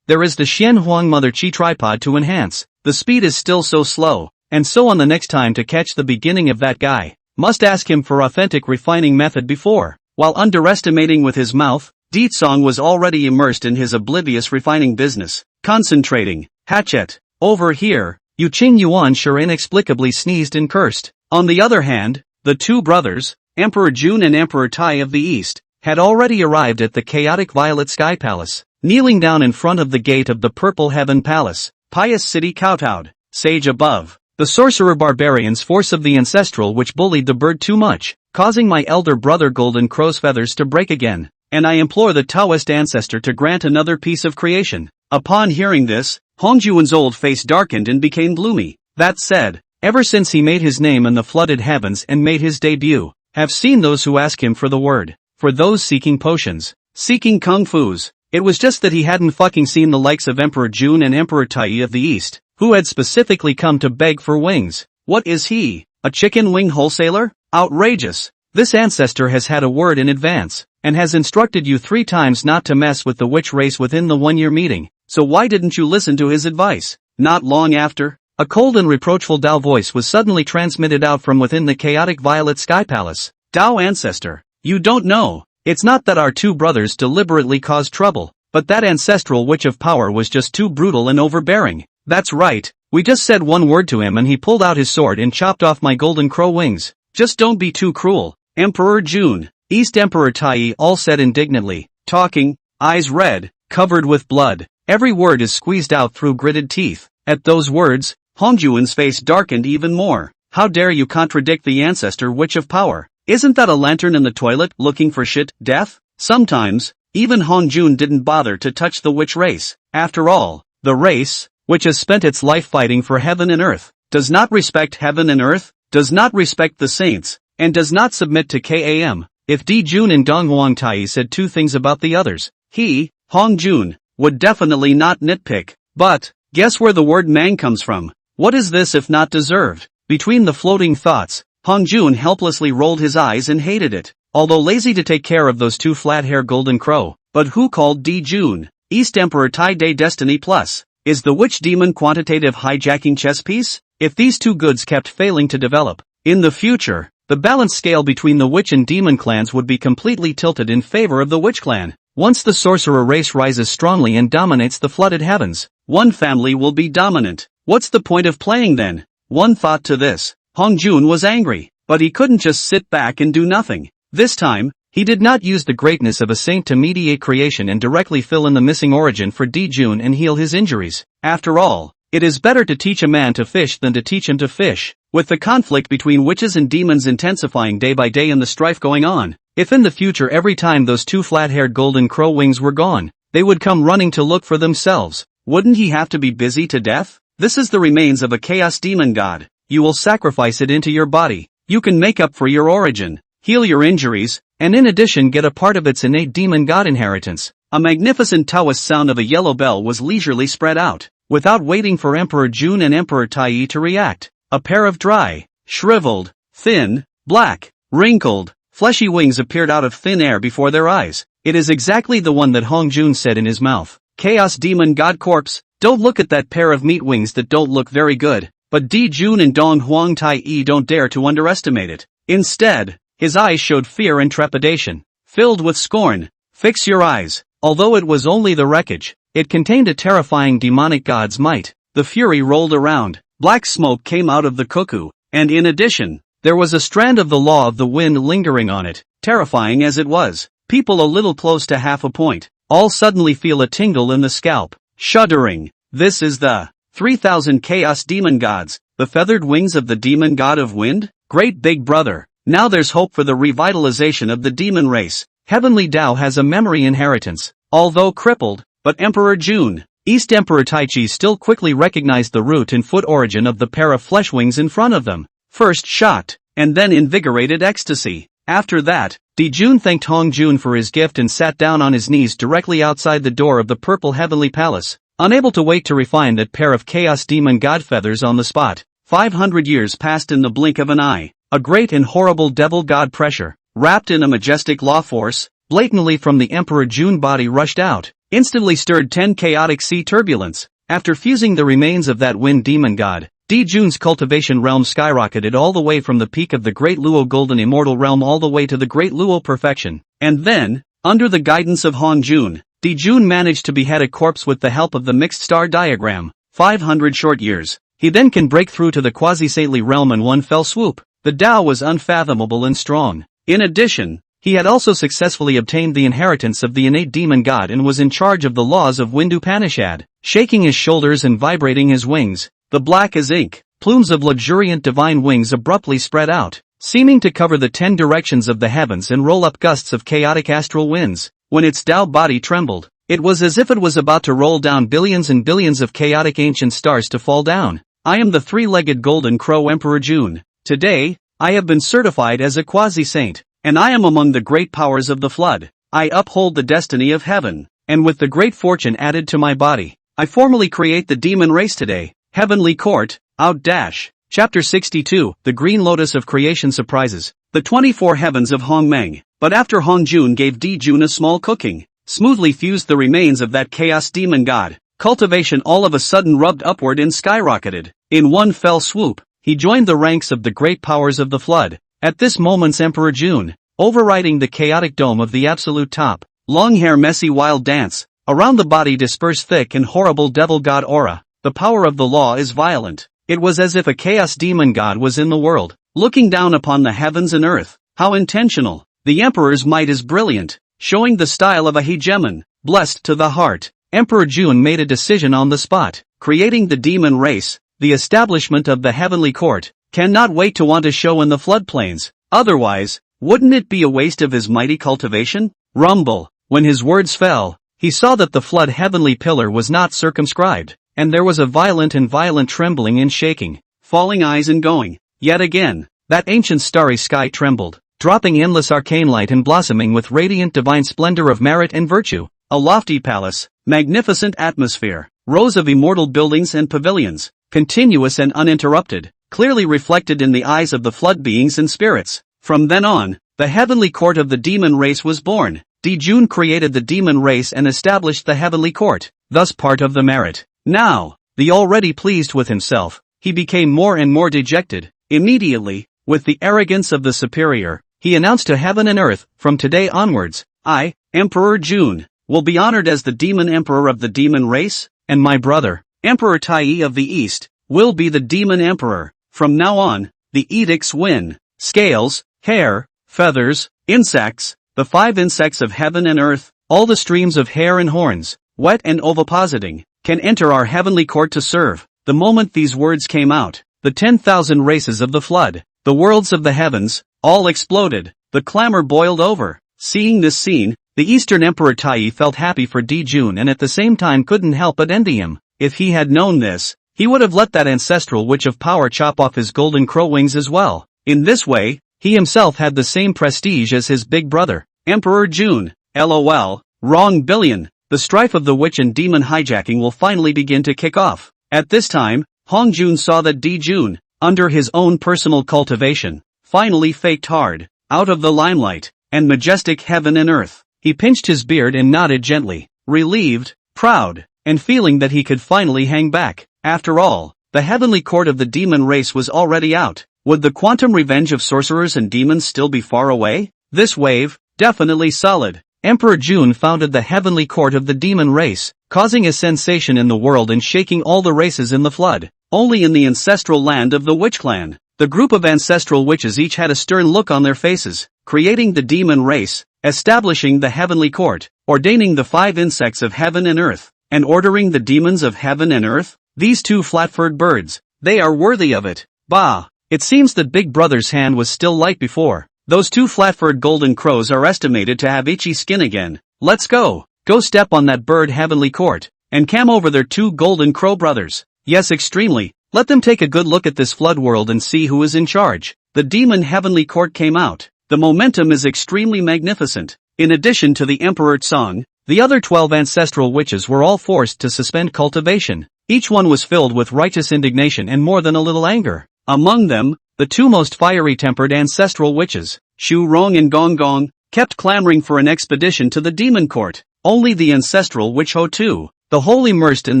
There is the Xianhuang Mother Qi tripod to enhance. The speed is still so slow, and so on. The next time to catch the beginning of that guy, must ask him for authentic refining method before. While underestimating with his mouth, Ditsong was already immersed in his oblivious refining business, concentrating. Hatchet. Over here, Yuqing Yuanshi inexplicably sneezed and cursed. On the other hand, the 2 brothers, Emperor Jun and Emperor Tai of the East, had already arrived at the chaotic Violet Sky Palace. Kneeling down in front of the gate of the Purple Heaven Palace, pious city kowtowed. Sage above. The sorcerer barbarians force of the ancestral which bullied the bird too much, causing my elder brother Golden Crow's feathers to break again, and I implore the Taoist ancestor to grant another piece of creation. Upon hearing this, Hongjuan's old face darkened and became gloomy. That said, ever since he made his name in the flooded heavens and made his debut, have seen those who ask him for the word, for those seeking potions, seeking kung fus. It was just that he hadn't fucking seen the likes of Emperor Jun and Emperor Tai of the East, who had specifically come to beg for wings. What is he, a chicken wing wholesaler? Outrageous. This ancestor has had a word in advance, and has instructed you 3 times not to mess with the witch race within the 1-year meeting, so why didn't you listen to his advice? Not long after, a cold and reproachful Dao voice was suddenly transmitted out from within the chaotic Violet Sky Palace. Dao ancestor, you don't know. It's not that our 2 brothers deliberately caused trouble, but that ancestral witch of power was just too brutal and overbearing. That's right, we just said 1 word to him and he pulled out his sword and chopped off my Golden Crow wings. Just don't be too cruel. Emperor Jun, East Emperor Tai all said indignantly, talking, eyes red, covered with blood. Every word is squeezed out through gritted teeth. At those words, Hongjuan's face darkened even more. How dare you contradict the ancestor witch of power? Isn't that a lantern in the toilet looking for shit, death? Sometimes, even Hongjun didn't bother to touch the witch race. After all, the race, which has spent its life fighting for heaven and earth, does not respect heaven and earth, does not respect the saints, and does not submit to Kam. If Di Jun and Dong Huang Tai said 2 things about the others, he, Hongjun, would definitely not nitpick. But, guess where the word mang comes from? What is this if not deserved? Between the floating thoughts, Hongjun helplessly rolled his eyes and hated it. Although lazy to take care of those 2 flat-hair Golden Crow, but who called Di Jun? East Emperor Tai Day Destiny Plus. Is the witch demon quantitative hijacking chess piece? If these 2 goods kept failing to develop, in the future, the balance scale between the witch and demon clans would be completely tilted in favor of the witch clan. Once the sorcerer race rises strongly and dominates the flooded heavens, one family will be dominant. What's the point of playing then? One thought to this. Hongjun was angry, but he couldn't just sit back and do nothing. This time, He did not use the greatness of a saint to mediate creation and directly fill in the missing origin for Dijun and heal his injuries. After all, it is better to teach a man to fish than to teach him to fish. With the conflict between witches and demons intensifying day by day and the strife going on, if in the future every time those two flat-haired golden crow wings were gone, they would come running to look for themselves, wouldn't he have to be busy to death? This is the remains of a chaos demon god. You will sacrifice it into your body. You can make up for your origin, heal your injuries, and in addition get a part of its innate demon god inheritance. A magnificent Taoist sound of a yellow bell was leisurely spread out, without waiting for Emperor Jun and Emperor Tai to react. A pair of dry, shriveled, thin, black, wrinkled, fleshy wings appeared out of thin air before their eyes. It is exactly the one that Hong Jun said in his mouth. Chaos demon god corpse, don't look at that pair of meat wings that don't look very good, but Di Jun and Dong Huang Tai don't dare to underestimate it. Instead, his eyes showed fear and trepidation, filled with scorn. Fix your eyes. Although it was only the wreckage, it contained a terrifying demonic god's might. The fury rolled around, black smoke came out of the cuckoo, and in addition, there was a strand of the law of the wind lingering on it. Terrifying as it was, people a little close to half a point, all suddenly feel a tingle in the scalp, shuddering. This is the 3,000 chaos demon gods, the feathered wings of the demon god of wind? Great big brother, now there's hope for the revitalization of the demon race. Heavenly Tao has a memory inheritance, although crippled, but Emperor Jun, East Emperor Taichi still quickly recognized the root and foot origin of the pair of flesh wings in front of them. First shocked, and then invigorated ecstasy. After that, Dijun thanked Hong Jun for his gift and sat down on his knees directly outside the door of the purple heavenly palace, unable to wait to refine that pair of chaos demon god feathers on the spot. 500 years passed in the blink of an eye. A great and horrible devil god pressure, wrapped in a majestic law force, blatantly from the Emperor Jun body rushed out, instantly stirred 10 chaotic sea turbulence. After fusing the remains of that wind demon god, Dijun's cultivation realm skyrocketed all the way from the peak of the Great Luo Golden Immortal Realm all the way to the Great Luo Perfection. And then, under the guidance of Hong Jun, Dijun managed to behead a corpse with the help of the mixed star diagram. 500 short years. He then can break through to the quasi-saintly realm in one fell swoop. The Tao was unfathomable and strong. In addition, he had also successfully obtained the inheritance of the innate demon god and was in charge of the laws of Windu Upanishad. Shaking his shoulders and vibrating his wings, the black as ink, plumes of luxuriant divine wings abruptly spread out, seeming to cover the 10 directions of the heavens and roll up gusts of chaotic astral winds. When its Tao body trembled, it was as if it was about to roll down billions and billions of chaotic ancient stars to fall down. I am the three-legged golden crow Emperor Jun. Today, I have been certified as a quasi-saint, and I am among the great powers of the flood. I uphold the destiny of heaven, and with the great fortune added to my body, I formally create the demon race today. Heavenly Court, out dash. Chapter 62, The Green Lotus of Creation Surprises. The 24 heavens of Hong Meng. But after Hong Jun gave Di Jun a small cooking, smoothly fused the remains of that chaos demon god, cultivation all of a sudden rubbed upward and skyrocketed. In one fell swoop, he joined the ranks of the great powers of the flood. At this moment's Emperor Jun, overriding the chaotic dome of the absolute top, long hair messy wild dance, around the body dispersed thick and horrible devil god aura. The power of the law is violent. It was as if a chaos demon god was in the world, looking down upon the heavens and earth. How intentional. The emperor's might is brilliant, showing the style of a hegemon, blessed to the heart. Emperor Jun made a decision on the spot, creating the demon race, the establishment of the heavenly court. Cannot wait to want to show in the floodplains. Otherwise, wouldn't it be a waste of his mighty cultivation? Rumble. When his words fell, he saw that the flood heavenly pillar was not circumscribed, and there was a violent trembling and shaking, falling eyes and going. Yet again, that ancient starry sky trembled, dropping endless arcane light and blossoming with radiant divine splendor of merit and virtue. A lofty palace, magnificent atmosphere, rows of immortal buildings and pavilions, continuous and uninterrupted, clearly reflected in the eyes of the flood beings and spirits. From then on, the heavenly court of the demon race was born. Di Jun created the demon race and established the heavenly court, thus part of the merit. Now, the already pleased with himself, he became more and more dejected. Immediately, with the arrogance of the superior, he announced to heaven and earth, from today onwards, I, Emperor Jun, will be honored as the demon emperor of the demon race, and my brother, Emperor Tai of the East, will be the demon emperor. From now on, the edicts win. Scales, hair, feathers, insects, the 5 insects of heaven and earth, all the streams of hair and horns, wet and ovipositing, can enter our heavenly court to serve. The moment these words came out, the 10,000 races of the flood, the worlds of the heavens, all exploded. The clamor boiled over. Seeing this scene, the Eastern Emperor Tai felt happy for Jun and at the same time couldn't help but envy him. If he had known this, he would have let that ancestral witch of power chop off his golden crow wings as well. In this way, he himself had the same prestige as his big brother, Emperor Jun. LOL, wrong billion. The strife of the witch and demon hijacking will finally begin to kick off. At this time, Hong Jun saw that Jun, under his own personal cultivation, finally faked hard, out of the limelight, and majestic heaven and earth. He pinched his beard and nodded gently, relieved, proud, and feeling that he could finally hang back. After all, the heavenly court of the demon race was already out. Would the quantum revenge of sorcerers and demons still be far away? This wave, definitely solid. Emperor Jun founded the heavenly court of the demon race, causing a sensation in the world and shaking all the races in the flood. Only in the ancestral land of the witch clan, the group of ancestral witches each had a stern look on their faces, creating the demon race, establishing the heavenly court, ordaining the 5 insects of heaven and earth, and ordering the demons of heaven and earth. These 2 flat-furred birds, they are worthy of it. Bah! It seems that Big Brother's hand was still light before. Those 2 flat-furred golden crows are estimated to have itchy skin again. Let's go! Go step on that bird heavenly court, and cam over their 2 golden crow brothers. Yes, extremely. Let them take a good look at this flood world and see who is in charge. The demon heavenly court came out. The momentum is extremely magnificent. In addition to the Emperor Tsang, the other 12 ancestral witches were all forced to suspend cultivation. Each one was filled with righteous indignation and more than a little anger. Among them, the 2 most fiery-tempered ancestral witches, Shu Rong and Gong Gong, kept clamoring for an expedition to the demon court. Only the ancestral witch Ho Tu, the whole immersed in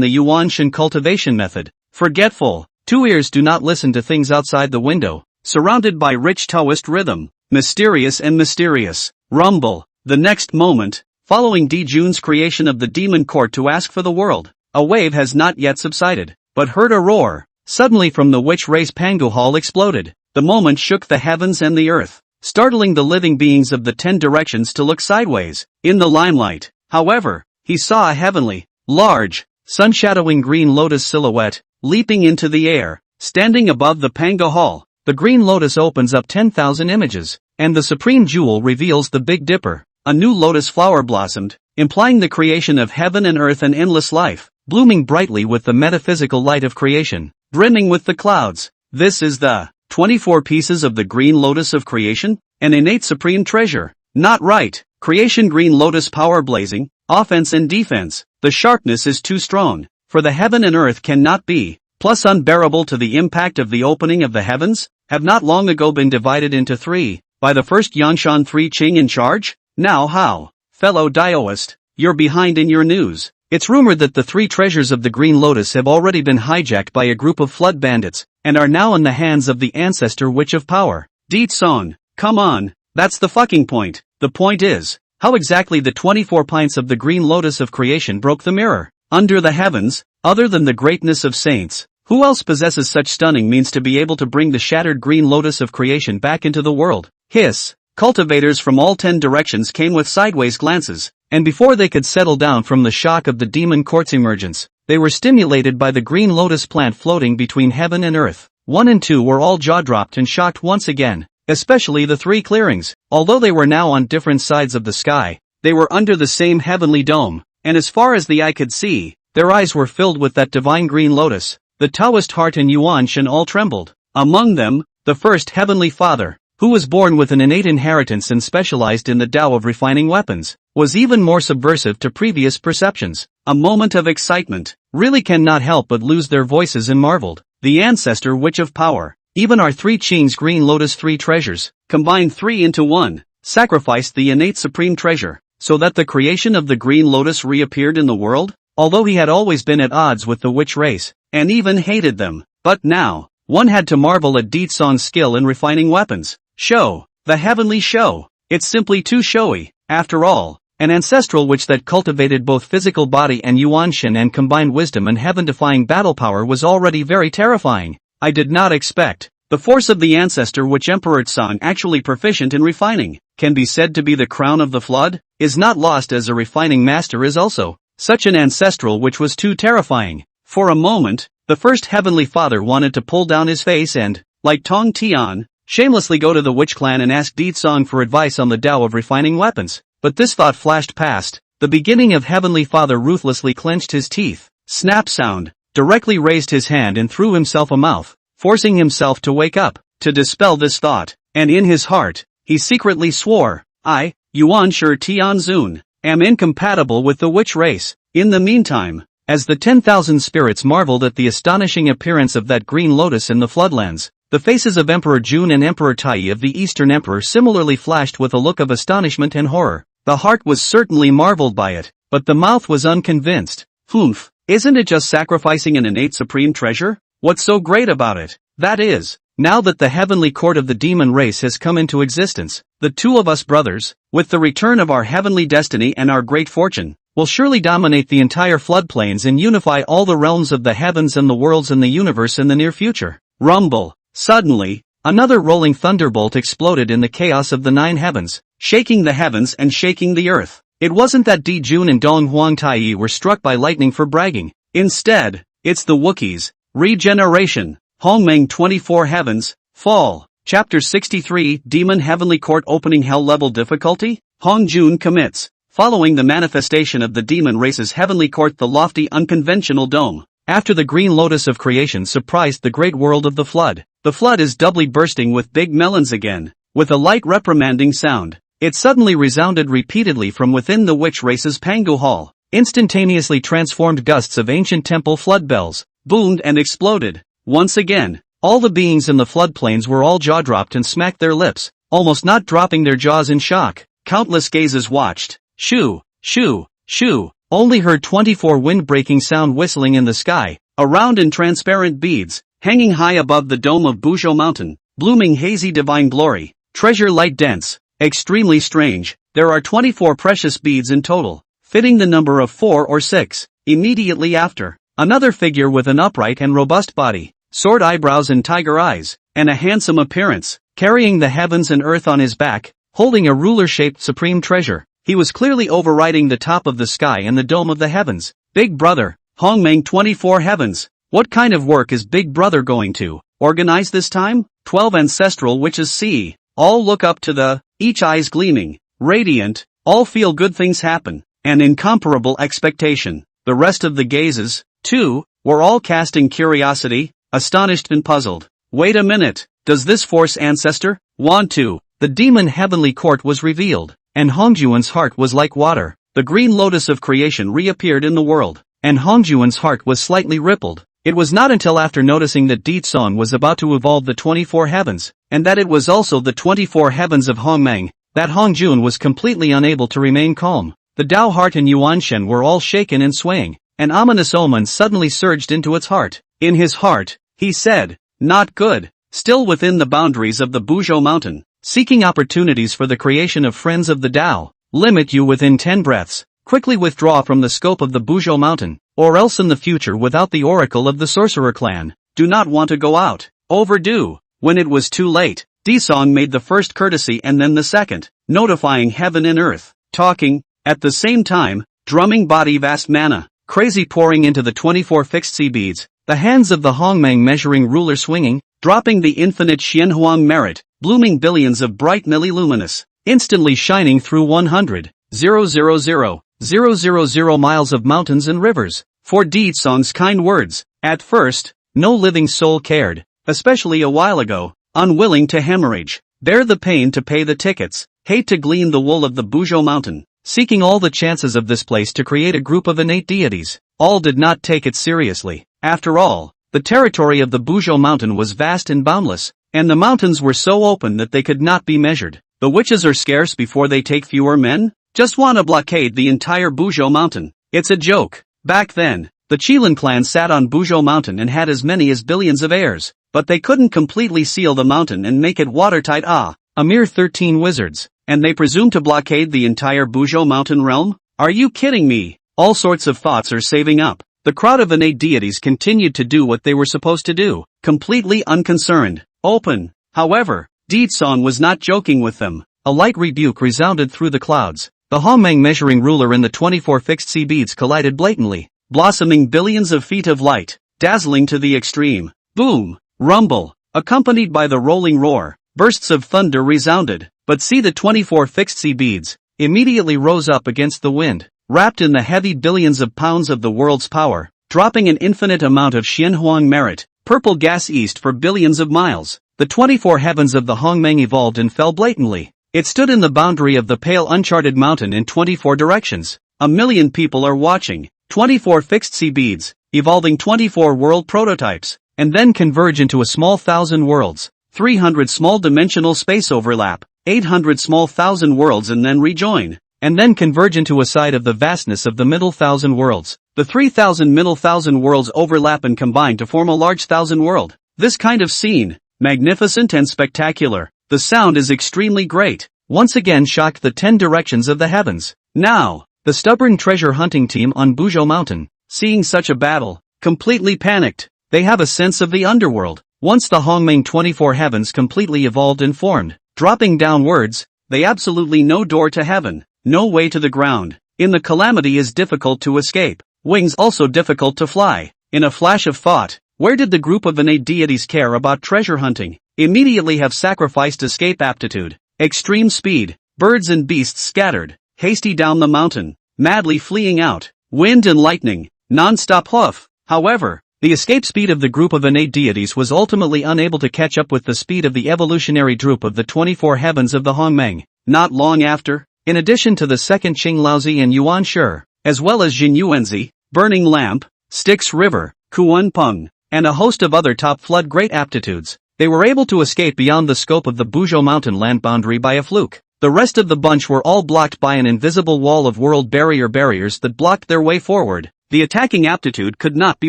the Yuan Shan cultivation method, forgetful, 2 ears do not listen to things outside the window, surrounded by rich Taoist rhythm, mysterious, rumble. The next moment, following Jun's creation of the demon court to ask for the world, a wave has not yet subsided, but heard a roar. Suddenly from the witch race Pangu Hall exploded. The moment shook the heavens and the earth, startling the living beings of the 10 directions to look sideways. In the limelight, however, he saw a heavenly, large, sun-shadowing green lotus silhouette, leaping into the air, standing above the Pangu Hall. The green lotus opens up 10,000 images, and the supreme jewel reveals the Big Dipper. A new lotus flower blossomed, implying the creation of heaven and earth and endless life, blooming brightly with the metaphysical light of creation, brimming with the clouds. This is the 24 pieces of the green lotus of creation, an innate supreme treasure. Not right. Creation green lotus power blazing, offense and defense. The sharpness is too strong, for the heaven and earth cannot be, plus unbearable to the impact of the opening of the heavens, have not long ago been divided into 3, by the first Yanshan 3 Qing in charge? Now how? Fellow Daoist, you're behind in your news. It's rumored that the 3 treasures of the Green Lotus have already been hijacked by a group of flood bandits, and are now in the hands of the ancestor witch of power. Deet Song, come on, that's the fucking point. The point is, how exactly the 24 pints of the Green Lotus of creation broke the mirror. Under the heavens, other than the greatness of saints, who else possesses such stunning means to be able to bring the shattered Green Lotus of creation back into the world? Hiss. Cultivators from all 10 directions came with sideways glances, and before they could settle down from the shock of the demon court's emergence, they were stimulated by the green lotus plant floating between heaven and earth. 1 and 2 were all jaw-dropped and shocked once again, especially the 3 clearings. Although they were now on different sides of the sky, they were under the same heavenly dome, and as far as the eye could see, their eyes were filled with that divine green lotus. The Taoist heart and Yuan Shan all trembled. Among them, the first heavenly father, who was born with an innate inheritance and specialized in the Tao of refining weapons, was even more subversive to previous perceptions. A moment of excitement, really cannot help but lose their voices and marveled. The ancestor witch of power, even our 3 Qing's green lotus 3 treasures, combined 3 into 1, sacrificed the innate supreme treasure, so that the creation of the green lotus reappeared in the world? Although he had always been at odds with the witch race, and even hated them, but now, one had to marvel at Deet Song's skill in refining weapons. Show, the heavenly show. It's simply too showy. After all, an ancestral witch that cultivated both physical body and Yuan Shan and combined wisdom and heaven-defying battle power was already very terrifying. I did not expect The force of the ancestor which Emperor Tsang actually proficient in refining, can be said to be the crown of the flood, is not lost as a refining master is also, such an ancestral which was too terrifying. For a moment, the first Heavenly Father wanted to pull down his face and, like Tong Tian, shamelessly go to the witch clan and ask Di Tsang for advice on the Tao of refining weapons. But this thought flashed past. The beginning of Heavenly Father ruthlessly clenched his teeth, snap sound, directly raised his hand and threw himself a mouth, forcing himself to wake up, to dispel this thought, and in his heart, he secretly swore, I, Yuan Shi Tianzun, am incompatible with the witch race. In the meantime, as the 10,000 spirits marveled at the astonishing appearance of that green lotus in the floodlands, the faces of Emperor Jun and Emperor Tai of the Eastern Emperor similarly flashed with a look of astonishment and horror. The heart was certainly marveled by it, but the mouth was unconvinced. Humph, isn't it just sacrificing an innate supreme treasure? What's so great about it? That is, now that the heavenly court of the demon race has come into existence, the two of us brothers, with the return of our heavenly destiny and our great fortune, will surely dominate the entire floodplains and unify all the realms of the heavens and the worlds in the universe in the near future. Rumble. Suddenly, another rolling thunderbolt exploded in the chaos of the 9 heavens, shaking the heavens and shaking the earth. It wasn't that Di Jun and Dong Huang Tai were struck by lightning for bragging. Instead, it's the Wookiees. Regeneration. Hongmeng 24 Heavens, Fall. Chapter 63 Demon Heavenly Court Opening Hell Level Difficulty? Hong Jun commits. Following the manifestation of the demon race's heavenly court, the lofty unconventional dome, after the green lotus of creation surprised the great world of the flood is doubly bursting with big melons again. With a light reprimanding sound, it suddenly resounded repeatedly from within the witch race's Pangu Hall. Instantaneously transformed gusts of ancient temple flood bells boomed and exploded. Once again, all the beings in the floodplains were all jaw-dropped and smacked their lips, almost not dropping their jaws in shock. Countless gazes watched. Shoo, shoo, shoo, only heard 24 wind-breaking sound whistling in the sky, around in transparent beads, hanging high above the dome of Buzhou Mountain, blooming hazy divine glory, treasure light dense, extremely strange. There are 24 precious beads in total, fitting the number of 4 or 6. Immediately after, another figure with an upright and robust body, sword eyebrows and tiger eyes, and a handsome appearance, carrying the heavens and earth on his back, holding a ruler-shaped supreme treasure. He was clearly overriding the top of the sky and the dome of the heavens. Big Brother, Hongmeng 24 Heavens. What kind of work is Big Brother going to organize this time? 12 ancestral witches see. All look up to the, each eyes gleaming, radiant, all feel good things happen, an incomparable expectation. The rest of the gazes, too, were all casting curiosity, astonished and puzzled. Wait a minute, does this force ancestor want to? The demon heavenly court was revealed, and Hongjuan's heart was like water. The green lotus of creation reappeared in the world, and Hongjuan's heart was slightly rippled. It was not until after noticing that Di Tsang was about to evolve the 24 heavens, and that it was also the 24 heavens of Hongmeng, that Hongjun was completely unable to remain calm. The Dao heart and Yuanshen were all shaken and swaying. An ominous omen suddenly surged into its heart. In his heart, he said, not good. Still within the boundaries of the Buzhou Mountain, seeking opportunities for the creation of friends of the Dao, limit you within 10 breaths. Quickly withdraw from the scope of the Buzhou Mountain, or else in the future without the oracle of the sorcerer clan, do not want to go out. Overdue. When it was too late, Di Tsang made the first courtesy and then the second, notifying heaven and earth, talking, at the same time, drumming body vast mana, crazy pouring into the 24 fixed sea beads, the hands of the Hongmeng measuring ruler swinging, dropping the infinite Xianhuang merit, blooming billions of bright luminous, instantly shining through 100,000 miles of mountains and rivers. For Di Tsang's kind words, at first, no living soul cared, especially a while ago, unwilling to hemorrhage, bear the pain to pay the tickets, hate to glean the wool of the Buzhou Mountain, seeking all the chances of this place to create a group of innate deities. All did not take it seriously. After all, the territory of the Buzhou Mountain was vast and boundless, and the mountains were so open that they could not be measured. The witches are scarce before they take fewer men? Just wanna blockade the entire Buzhou Mountain. It's a joke. Back then, the Qilin clan sat on Buzhou Mountain and had as many as billions of heirs, but they couldn't completely seal the mountain and make it watertight. A mere 13 wizards, and they presume to blockade the entire Buzhou Mountain realm? Are you kidding me? All sorts of thoughts are saving up. The crowd of innate deities continued to do what they were supposed to do, completely unconcerned. Open. However, Song was not joking with them. A light rebuke resounded through the clouds. The Hongmeng measuring ruler and the 24 fixed sea beads collided blatantly, blossoming billions of feet of light, dazzling to the extreme. Boom! Rumble! Accompanied by the rolling roar, bursts of thunder resounded. But see, the 24 fixed sea beads immediately rose up against the wind, wrapped in the heavy billions of pounds of the world's power, dropping an infinite amount of Xianhuang merit, purple gas east for billions of miles. The 24 heavens of the Hongmeng evolved and fell blatantly. It stood in the boundary of the pale uncharted mountain in 24 directions. A million people are watching. 24 fixed sea beads, evolving 24 world prototypes, and then converge into a small thousand worlds. 300 small dimensional space overlap, 800 small thousand worlds and then rejoin, and then converge into a side of the vastness of the middle thousand worlds. The 3,000 middle thousand worlds overlap and combine to form a large thousand world. This kind of scene, magnificent and spectacular. The sound is extremely great. Once again shocked the 10 directions of the heavens. Now, the stubborn treasure hunting team on Buzhou Mountain, seeing such a battle, completely panicked. They have a sense of the underworld. Once the Hongmeng 24 heavens completely evolved and formed, dropping downwards, they absolutely no door to heaven, no way to the ground. In the calamity is difficult to escape. Wings also difficult to fly. In a flash of thought, where did the group of innate deities care about treasure hunting? Immediately have sacrificed escape aptitude. Extreme speed, birds and beasts scattered, hasty down the mountain, madly fleeing out, wind and lightning, non-stop hoof. However, the escape speed of the group of innate deities was ultimately unable to catch up with the speed of the evolutionary droop of the 24 heavens of the Hongmeng. Not long after, in addition to the second Qing Laozi and Yuan Shi, as well as Jin Yuanzi, Burning Lamp, Styx River, Kuan Peng, and a host of other top flood great aptitudes, they were able to escape beyond the scope of the Buzhou mountain land boundary by a fluke. The rest of the bunch were all blocked by an invisible wall of world barriers that blocked their way forward. The attacking aptitude could not be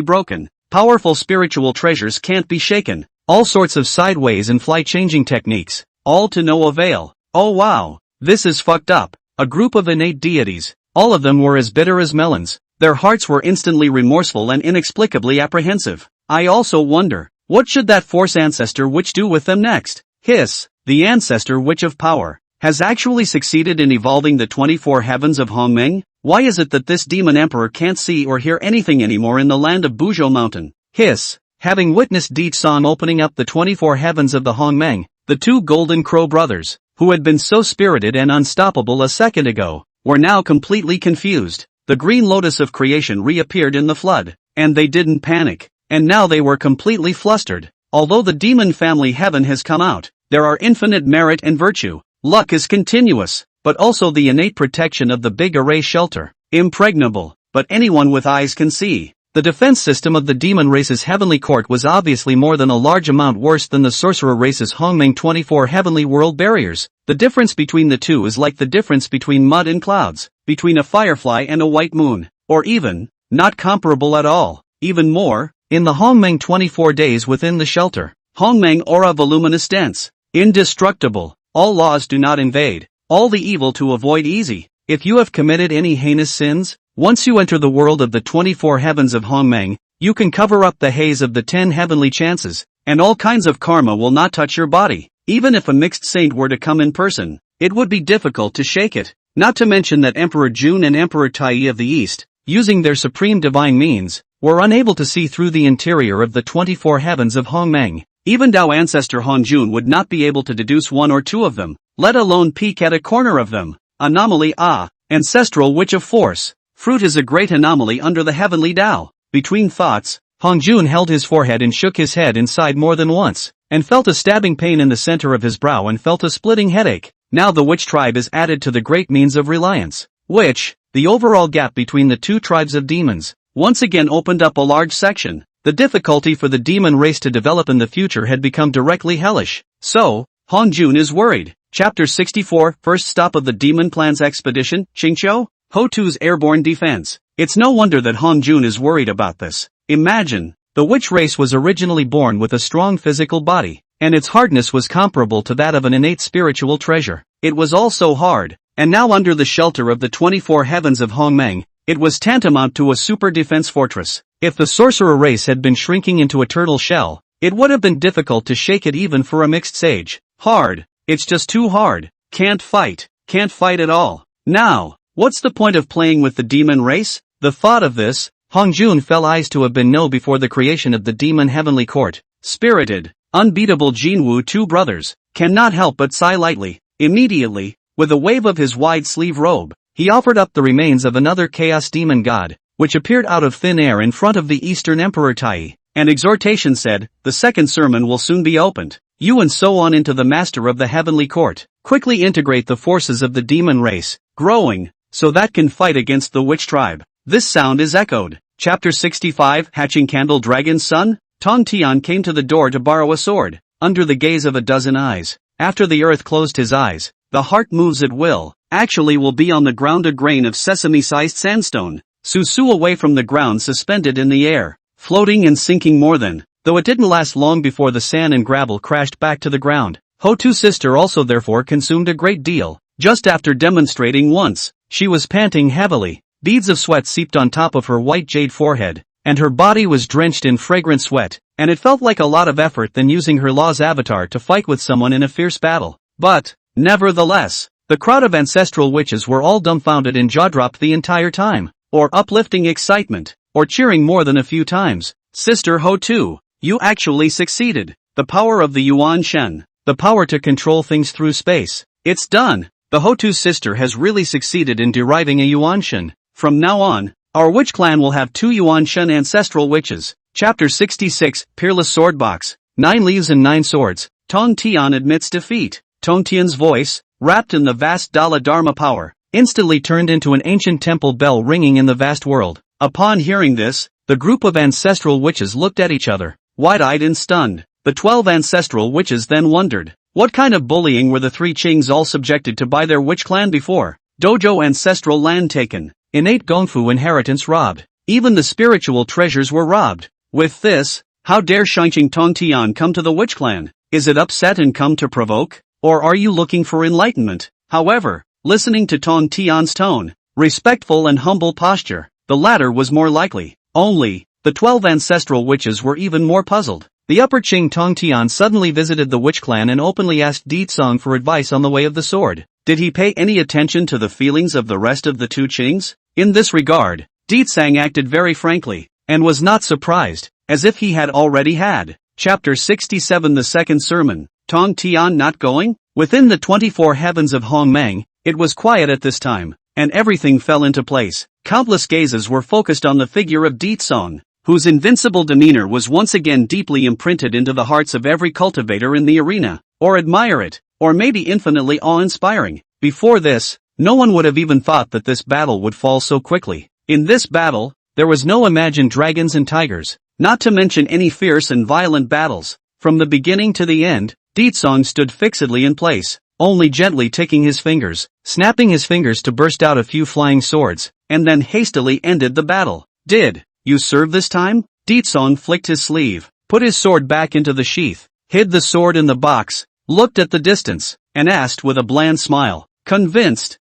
broken. Powerful spiritual treasures can't be shaken. All sorts of sideways and fly-changing techniques, all to no avail. Oh wow, this is fucked up. A group of innate deities, all of them were as bitter as melons. Their hearts were instantly remorseful and inexplicably apprehensive. I also wonder, what should that force ancestor witch do with them next? Hiss, the ancestor witch of power, has actually succeeded in evolving the 24 heavens of Hongmeng? Why is it that this demon emperor can't see or hear anything anymore in the land of Buzhou Mountain? Hiss, having witnessed Song opening up the 24 heavens of the Hongmeng, the two Golden Crow brothers, who had been so spirited and unstoppable a second ago, were now completely confused. The green lotus of creation reappeared in the flood, and they didn't panic, and now they were completely flustered. Although the demon family heaven has come out, there are infinite merit and virtue. Luck is continuous, but also the innate protection of the big array shelter, impregnable, but anyone with eyes can see. The defense system of the demon race's heavenly court was obviously more than a large amount worse than the sorcerer race's Hongmeng 24 heavenly world barriers. The difference between the two is like the difference between mud and clouds, between a firefly and a white moon, or even, not comparable at all. Even more, in the Hongmeng 24 days within the shelter, Hongmeng aura voluminous dense, indestructible, all laws do not invade, all the evil to avoid easy. If you have committed any heinous sins, once you enter the world of the 24 heavens of Hongmeng, you can cover up the haze of the 10 heavenly chances, and all kinds of karma will not touch your body. Even if a mixed saint were to come in person, it would be difficult to shake it. Not to mention that Emperor Jun and Emperor Tai of the East, using their supreme divine means, were unable to see through the interior of the 24 heavens of Hongmeng. Even Dao ancestor Han Jun would not be able to deduce one or two of them, let alone peek at a corner of them. Anomaly ancestral witch of force. Fruit is a great anomaly under the heavenly Tao. Between thoughts, Han Jun held his forehead and shook his head inside more than once, and felt a stabbing pain in the center of his brow and felt a splitting headache. Now the witch tribe is added to the great means of reliance, which, the overall gap between the two tribes of demons, once again opened up a large section. The difficulty for the demon race to develop in the future had become directly hellish. So, Han Jun is worried. Chapter 64, First Stop of the Demon Plan's Expedition, Qingqiu, Ho-Tu's Airborne Defense. It's no wonder that Han Jun is worried about this. Imagine, the witch race was originally born with a strong physical body, and its hardness was comparable to that of an innate spiritual treasure. It was all so hard, and now under the shelter of the 24 heavens of Hongmeng, it was tantamount to a super defense fortress. If the sorcerer race had been shrinking into a turtle shell, It would have been difficult to shake it even for a mixed sage. Hard. It's just too hard. Can't fight. Can't fight at all. Now, what's the point of playing with the demon race? The thought of this, Hongjun felt eyes to have been no before the creation of the demon heavenly court. Spirited, unbeatable Jinwoo two brothers, cannot help but sigh lightly. Immediately, with a wave of his wide sleeve robe, he offered up the remains of another chaos demon god, which appeared out of thin air in front of the Eastern Emperor Tai. An exhortation said, the second sermon will soon be opened. You and so on into the master of the heavenly court. Quickly integrate the forces of the demon race, growing, so that can fight against the witch tribe. This sound is echoed. Chapter 65 Hatching Candle Dragon's Son? Tong Tian came to the door to borrow a sword, under the gaze of a dozen eyes. After the earth closed his eyes, the heart moves at will. Actually will be on the ground a grain of sesame-sized sandstone. Susu away from the ground suspended in the air, floating and sinking more than, though it didn't last long before the sand and gravel crashed back to the ground. Ho-Tu's sister also therefore consumed a great deal. Just after demonstrating once, she was panting heavily. Beads of sweat seeped on top of her white jade forehead, and her body was drenched in fragrant sweat, and it felt like a lot of effort than using her law's avatar to fight with someone in a fierce battle. But, nevertheless, the crowd of ancestral witches were all dumbfounded and jaw-dropped the entire time, or uplifting excitement, or cheering more than a few times. Sister Ho-Tu, you actually succeeded. The power of the Yuan Shen, the power to control things through space. It's done. The Ho-Tu sister has really succeeded in deriving a Yuan Shen. From now on, our witch clan will have 2 Yuan Shen ancestral witches. Chapter 66 Peerless Sword Box. 9 leaves and 9 swords. Tong Tian admits defeat. Tong Tian's voice, wrapped in the vast Dala Dharma power, instantly turned into an ancient temple bell ringing in the vast world. Upon hearing this, the group of ancestral witches looked at each other, wide-eyed and stunned. The 12 ancestral witches then wondered, what kind of bullying were the 3 Qings all subjected to by their witch clan before? Dojo ancestral land taken, innate gongfu inheritance robbed, even the spiritual treasures were robbed. With this, how dare Shining Tong Tian come to the witch clan? Is it upset and come to provoke? Or are you looking for enlightenment? However, listening to Tong Tian's tone, respectful and humble posture, the latter was more likely. Only, the 12 ancestral witches were even more puzzled. The upper Qing Tong Tian suddenly visited the witch clan and openly asked Ditsang for advice on the way of the sword. Did he pay any attention to the feelings of the rest of the 2 Qings? In this regard, Ditsang acted very frankly, and was not surprised, as if he had already had. Chapter 67 The Second Sermon. Tong Tian not going? Within the 24 heavens of Hongmeng, it was quiet at this time, and everything fell into place. Countless gazes were focused on the figure of Ditsang, whose invincible demeanor was once again deeply imprinted into the hearts of every cultivator in the arena, or admire it, or maybe infinitely awe-inspiring. Before this, no one would have even thought that this battle would fall so quickly. In this battle, there was no imagined dragons and tigers, not to mention any fierce and violent battles. From the beginning to the end, Ditsang stood fixedly in place, only gently ticking his fingers, snapping his fingers to burst out a few flying swords, and then hastily ended the battle. Did you serve this time? Ditsang flicked his sleeve, put his sword back into the sheath, hid the sword in the box, looked at the distance, and asked with a bland smile, convinced.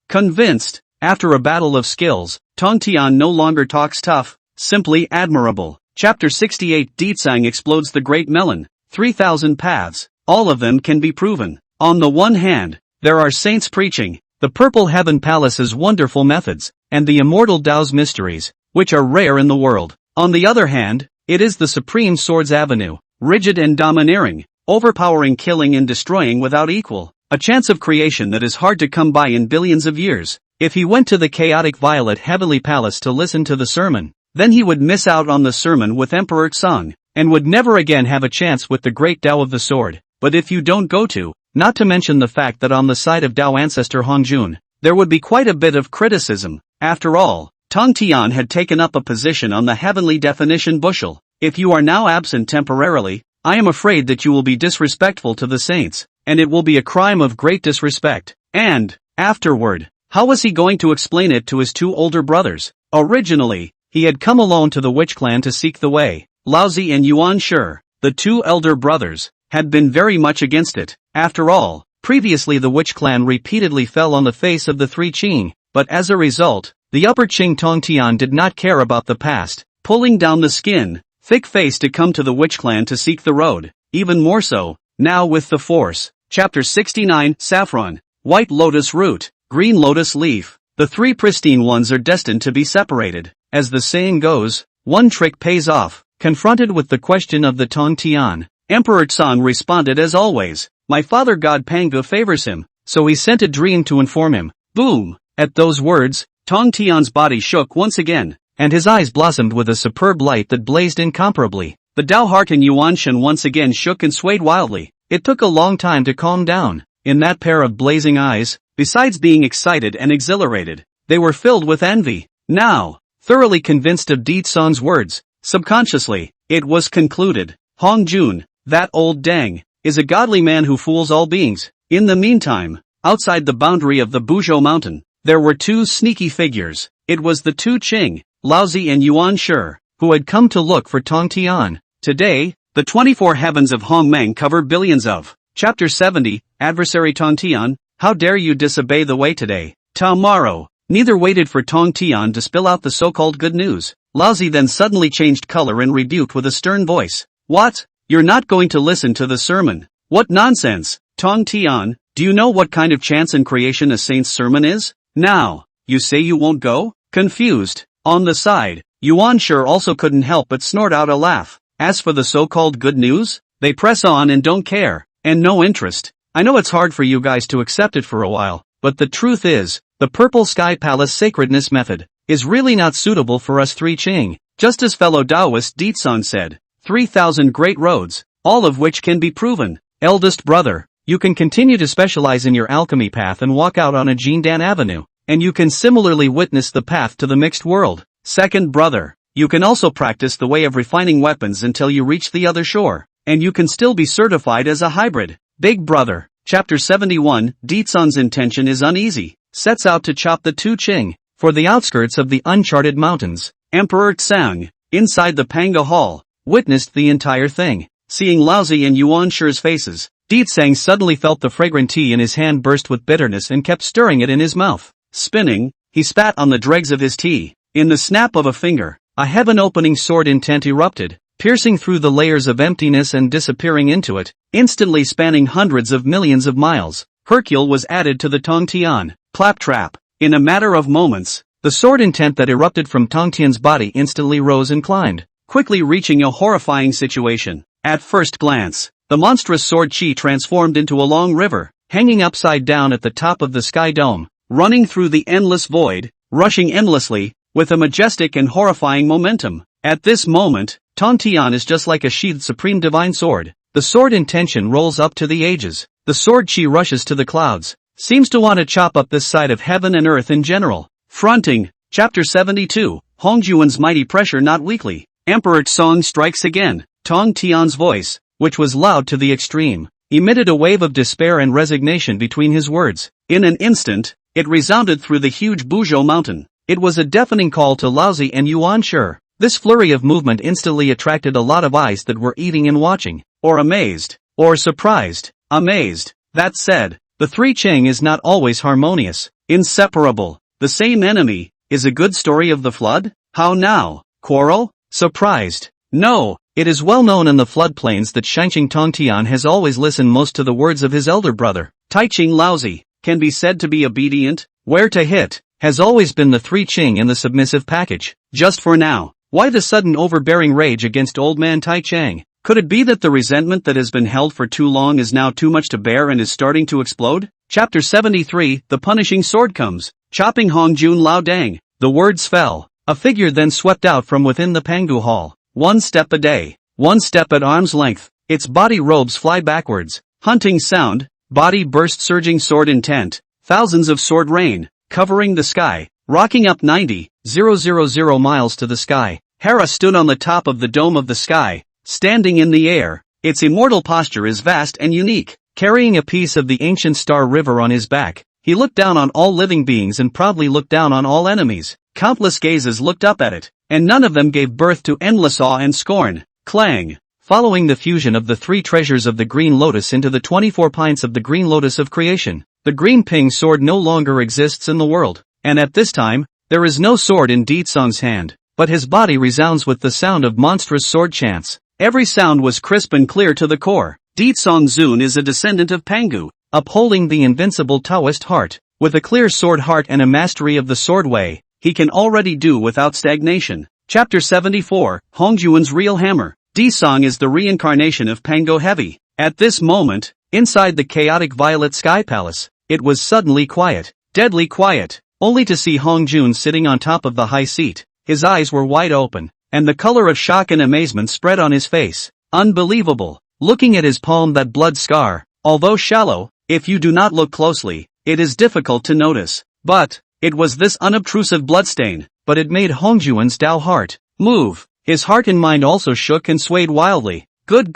After a battle of skills, Tong Tian no longer talks tough, simply admirable. Chapter 68 Ditsang explodes the Great Melon. 3,000 paths, all of them can be proven. On the one hand, there are saints preaching the Purple Heaven Palace's wonderful methods, and the immortal Tao's mysteries, which are rare in the world. On the other hand, it is the Supreme Sword's avenue, rigid and domineering, overpowering, killing and destroying without equal, a chance of creation that is hard to come by in billions of years. If he went to the chaotic Violet Heavenly Palace to listen to the sermon, then he would miss out on the sermon with Emperor Tsang, and would never again have a chance with the great Tao of the sword. But if you don't go to, not to mention the fact that on the side of Tao ancestor Hongjun, there would be quite a bit of criticism. After all, Tong Tian had taken up a position on the heavenly definition bushel. If you are now absent temporarily, I am afraid that you will be disrespectful to the saints, and it will be a crime of great disrespect. And, afterward, how was he going to explain it to his 2 older brothers? Originally, he had come alone to the witch clan to seek the way. Laozi and Yuan Shi, the 2 elder brothers, had been very much against it. After all, previously the witch clan repeatedly fell on the face of the 3 Qing, but as a result, the upper Qing Tong Tian did not care about the past, pulling down the skin, thick-faced to come to the witch clan to seek the road, even more so, now with the force. Chapter 69, Saffron, White Lotus Root, Green Lotus Leaf. The three pristine ones are destined to be separated. As the saying goes, one trick pays off. Confronted with the question of the Tong Tian, Emperor Tsang responded as always, my father god Pangu favors him, so he sent a dream to inform him. Boom! At those words, Tong Tian's body shook once again, and his eyes blossomed with a superb light that blazed incomparably. The Dao Heart and Yuan Shen once again shook and swayed wildly. It took a long time to calm down. In that pair of blazing eyes, besides being excited and exhilarated, they were filled with envy. Now, thoroughly convinced of Di Tsang's words, subconsciously, it was concluded, Hong Jun, that old dang, is a godly man who fools all beings. In the meantime, outside the boundary of the Buzhou mountain, there were two sneaky figures. It was the two Qing, Laozi and Yuan Shi, who had come to look for Tong Tian. Today, the 24 heavens of Hongmeng covered billions of. Chapter 70, Adversary Tong Tian, how dare you disobey the way today? Tomorrow. Neither waited for Tong Tian to spill out the so-called good news. Laozi then suddenly changed color and rebuked with a stern voice. What? You're not going to listen to the sermon? What nonsense! Tong Tian, do you know what kind of chance in creation a saint's sermon is? Now, you say you won't go? Confused. On the side, Yuan Shi also couldn't help but snort out a laugh. As for the so-called good news, they press on and don't care, and no interest. I know it's hard for you guys to accept it for a while, but the truth is, the Purple Sky Palace sacredness method is really not suitable for us three Qing. Just as fellow Taoist Di Tsang said, 3,000 great roads, all of which can be proven. Eldest brother, you can continue to specialize in your alchemy path and walk out on a Jindan Avenue, and you can similarly witness the path to the mixed world. Second brother, you can also practice the way of refining weapons until you reach the other shore, and you can still be certified as a hybrid. Big brother, Chapter 71, Di Tsang's intention is uneasy, sets out to chop the two Qing, for the outskirts of the uncharted mountains. Emperor Tsang, inside the Panga Hall, witnessed the entire thing. Seeing Laozi and Yuan Shi's faces, Di Tsang suddenly felt the fragrant tea in his hand burst with bitterness and kept stirring it in his mouth. Spinning, he spat on the dregs of his tea. In the snap of a finger, a heaven-opening sword intent erupted, piercing through the layers of emptiness and disappearing into it, instantly spanning hundreds of millions of miles. Hercule was added to the Tong Tian. Claptrap. In a matter of moments, the sword intent that erupted from Tong Tian's body instantly rose and climbed, quickly reaching a horrifying situation. At first glance, the monstrous sword chi transformed into a long river, hanging upside down at the top of the sky dome, running through the endless void, rushing endlessly, with a majestic and horrifying momentum. At this moment, Tong Tian is just like a sheathed supreme divine sword. The sword intention rolls up to the ages. The sword chi rushes to the clouds, seems to want to chop up this side of heaven and earth in general. Fronting, Chapter 72, Hongjuan's mighty pressure not weakly. Emperor Tsang strikes again. Tong Tian's voice, which was loud to the extreme, emitted a wave of despair and resignation between his words. In an instant, it resounded through the huge Buzhou mountain. It was a deafening call to Laozi and Yuan Shi. This flurry of movement instantly attracted a lot of eyes that were eating and watching, or amazed, or surprised. Amazed. That said, the three Qing is not always harmonious, inseparable. The same enemy. Is a good story of the flood? How now? Quarrel? Surprised? No. It is well known in the floodplains that Shangqing Tongtian has always listened most to the words of his elder brother. Taiqing Laozi can be said to be obedient. Where to hit has always been the three Qing in the submissive package. Just for now, why the sudden overbearing rage against old man Tai Chang? Could it be that the resentment that has been held for too long is now too much to bear and is starting to explode? Chapter 73, The Punishing Sword comes, chopping Hong Jun Lao Dang. The words fell. A figure then swept out from within the Pangu Hall. One step a day. One step at arm's length. Its body robes fly backwards. Hunting sound. Body burst surging sword intent. Thousands of sword rain. Covering the sky. Rocking up 90,000 miles to the sky. Hera stood on the top of the dome of the sky, standing in the air. Its immortal posture is vast and unique. Carrying a piece of the ancient star river on his back, he looked down on all living beings and proudly looked down on all enemies. Countless gazes looked up at it, and none of them gave birth to endless awe and scorn. Clang! Following the fusion of the three treasures of the green lotus into the 24 pints of the green lotus of creation, the green ping sword no longer exists in the world, and at this time, there is no sword in Di Tsang's hand, but his body resounds with the sound of monstrous sword chants. Every sound was crisp and clear to the core. Ditsong Zun is a descendant of Pangu, upholding the invincible Taoist heart. With a clear sword heart and a mastery of the sword way, he can already do without stagnation. Chapter 74, Hongjuan's Real Hammer. Ditsong is the reincarnation of Pango Heavy. At this moment, inside the chaotic violet sky palace, it was suddenly quiet, deadly quiet, only to see Hongjun sitting on top of the high seat. His eyes were wide open, and the color of shock and amazement spread on his face. Unbelievable. Looking at his palm, that blood scar, although shallow, if you do not look closely, it is difficult to notice. But it was this unobtrusive bloodstain, but it made Hongjuan's Dao heart move. His heart and mind also shook and swayed wildly. Good.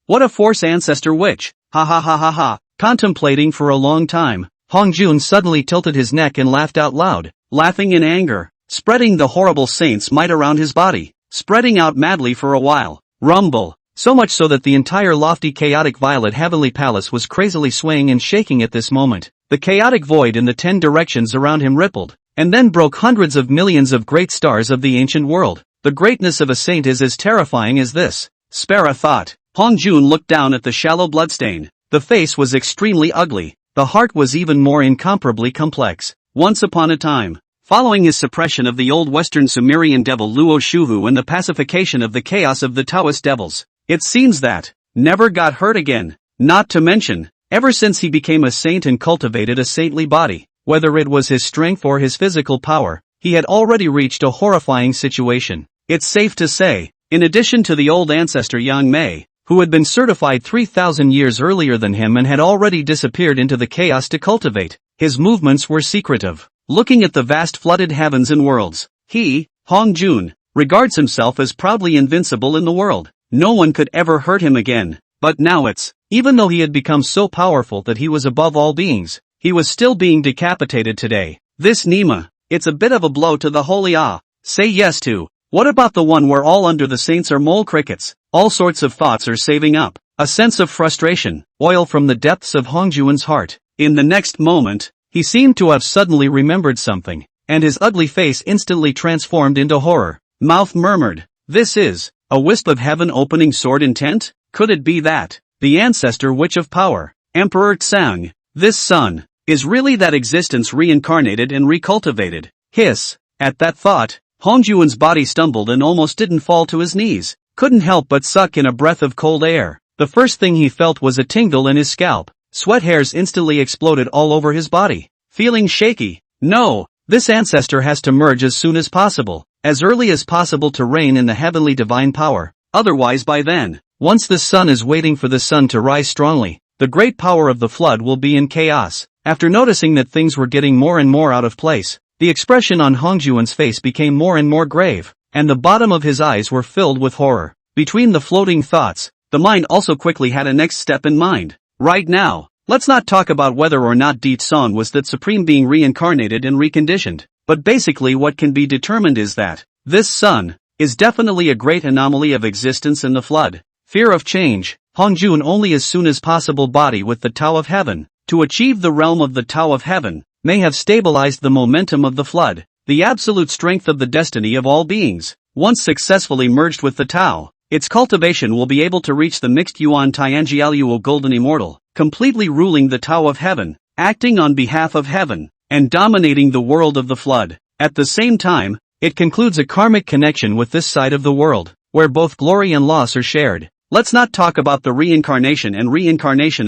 What a force, ancestor witch. Ha ha ha ha ha. Contemplating for a long time, Hongjun suddenly tilted his neck and laughed out loud, laughing in anger, spreading the horrible saint's might around his body, spreading out madly for a while. Rumble. So much so that the entire lofty chaotic violet heavenly palace was crazily swaying and shaking at this moment. The chaotic void in the 10 directions around him rippled, and then broke hundreds of millions of great stars of the ancient world. The greatness of a saint is as terrifying as this. Spara thought. Hongjun looked down at the shallow bloodstain. The face was extremely ugly. The heart was even more incomparably complex. Once upon a time, following his suppression of the old Western Sumerian devil Luo Shuhu and the pacification of the chaos of the Taoist devils, it seems that never got hurt again. Not to mention, ever since he became a saint and cultivated a saintly body, whether it was his strength or his physical power, he had already reached a horrifying situation. It's safe to say, in addition to the old ancestor Yang Mei, who had been certified 3,000 years earlier than him and had already disappeared into the chaos to cultivate, his movements were secretive. Looking at the vast flooded heavens and worlds, he, Hongjun, regards himself as proudly invincible in the world. No one could ever hurt him again. But now even though he had become so powerful that he was above all beings, he was still being decapitated today. This Nima, it's a bit of a blow to the holy say yes to. What about the one where all under the saints are mole crickets? All sorts of thoughts are saving up. A sense of frustration, oil from the depths of Hongjuan's heart. In the next moment, he seemed to have suddenly remembered something, and his ugly face instantly transformed into horror. Mouth murmured, "This is a wisp of heaven opening sword intent? Could it be that the ancestor witch of power, Emperor Tsang, this son, is really that existence reincarnated and recultivated?" Hiss. At that thought, Hongjuan's body stumbled and almost didn't fall to his knees. Couldn't help but suck in a breath of cold air. The first thing he felt was a tingle in his scalp. Sweat hairs instantly exploded all over his body. Feeling shaky. No, this ancestor has to merge as soon as possible, as early as possible to reign in the heavenly divine power. Otherwise by then, once the sun is waiting for the sun to rise strongly, the great power of the flood will be in chaos. After noticing that things were getting more and more out of place, the expression on Hongjuan's face became more and more grave, and the bottom of his eyes were filled with horror. Between the floating thoughts, the mind also quickly had a next step in mind. Right now, let's not talk about whether or not Ditsong was that supreme being reincarnated and reconditioned, but basically what can be determined is that this sun is definitely a great anomaly of existence in the flood. Fear of change, Hongjun only as soon as possible body with the Tao of Heaven, to achieve the realm of the Tao of Heaven, may have stabilized the momentum of the flood, the absolute strength of the destiny of all beings. Once successfully merged with the Tao, its cultivation will be able to reach the mixed Yuan Tianjialuo Golden Immortal, completely ruling the Tao of Heaven, acting on behalf of heaven, and dominating the world of the flood. At the same time, it concludes a karmic connection with this side of the world, where both glory and loss are shared. Let's not talk about the reincarnation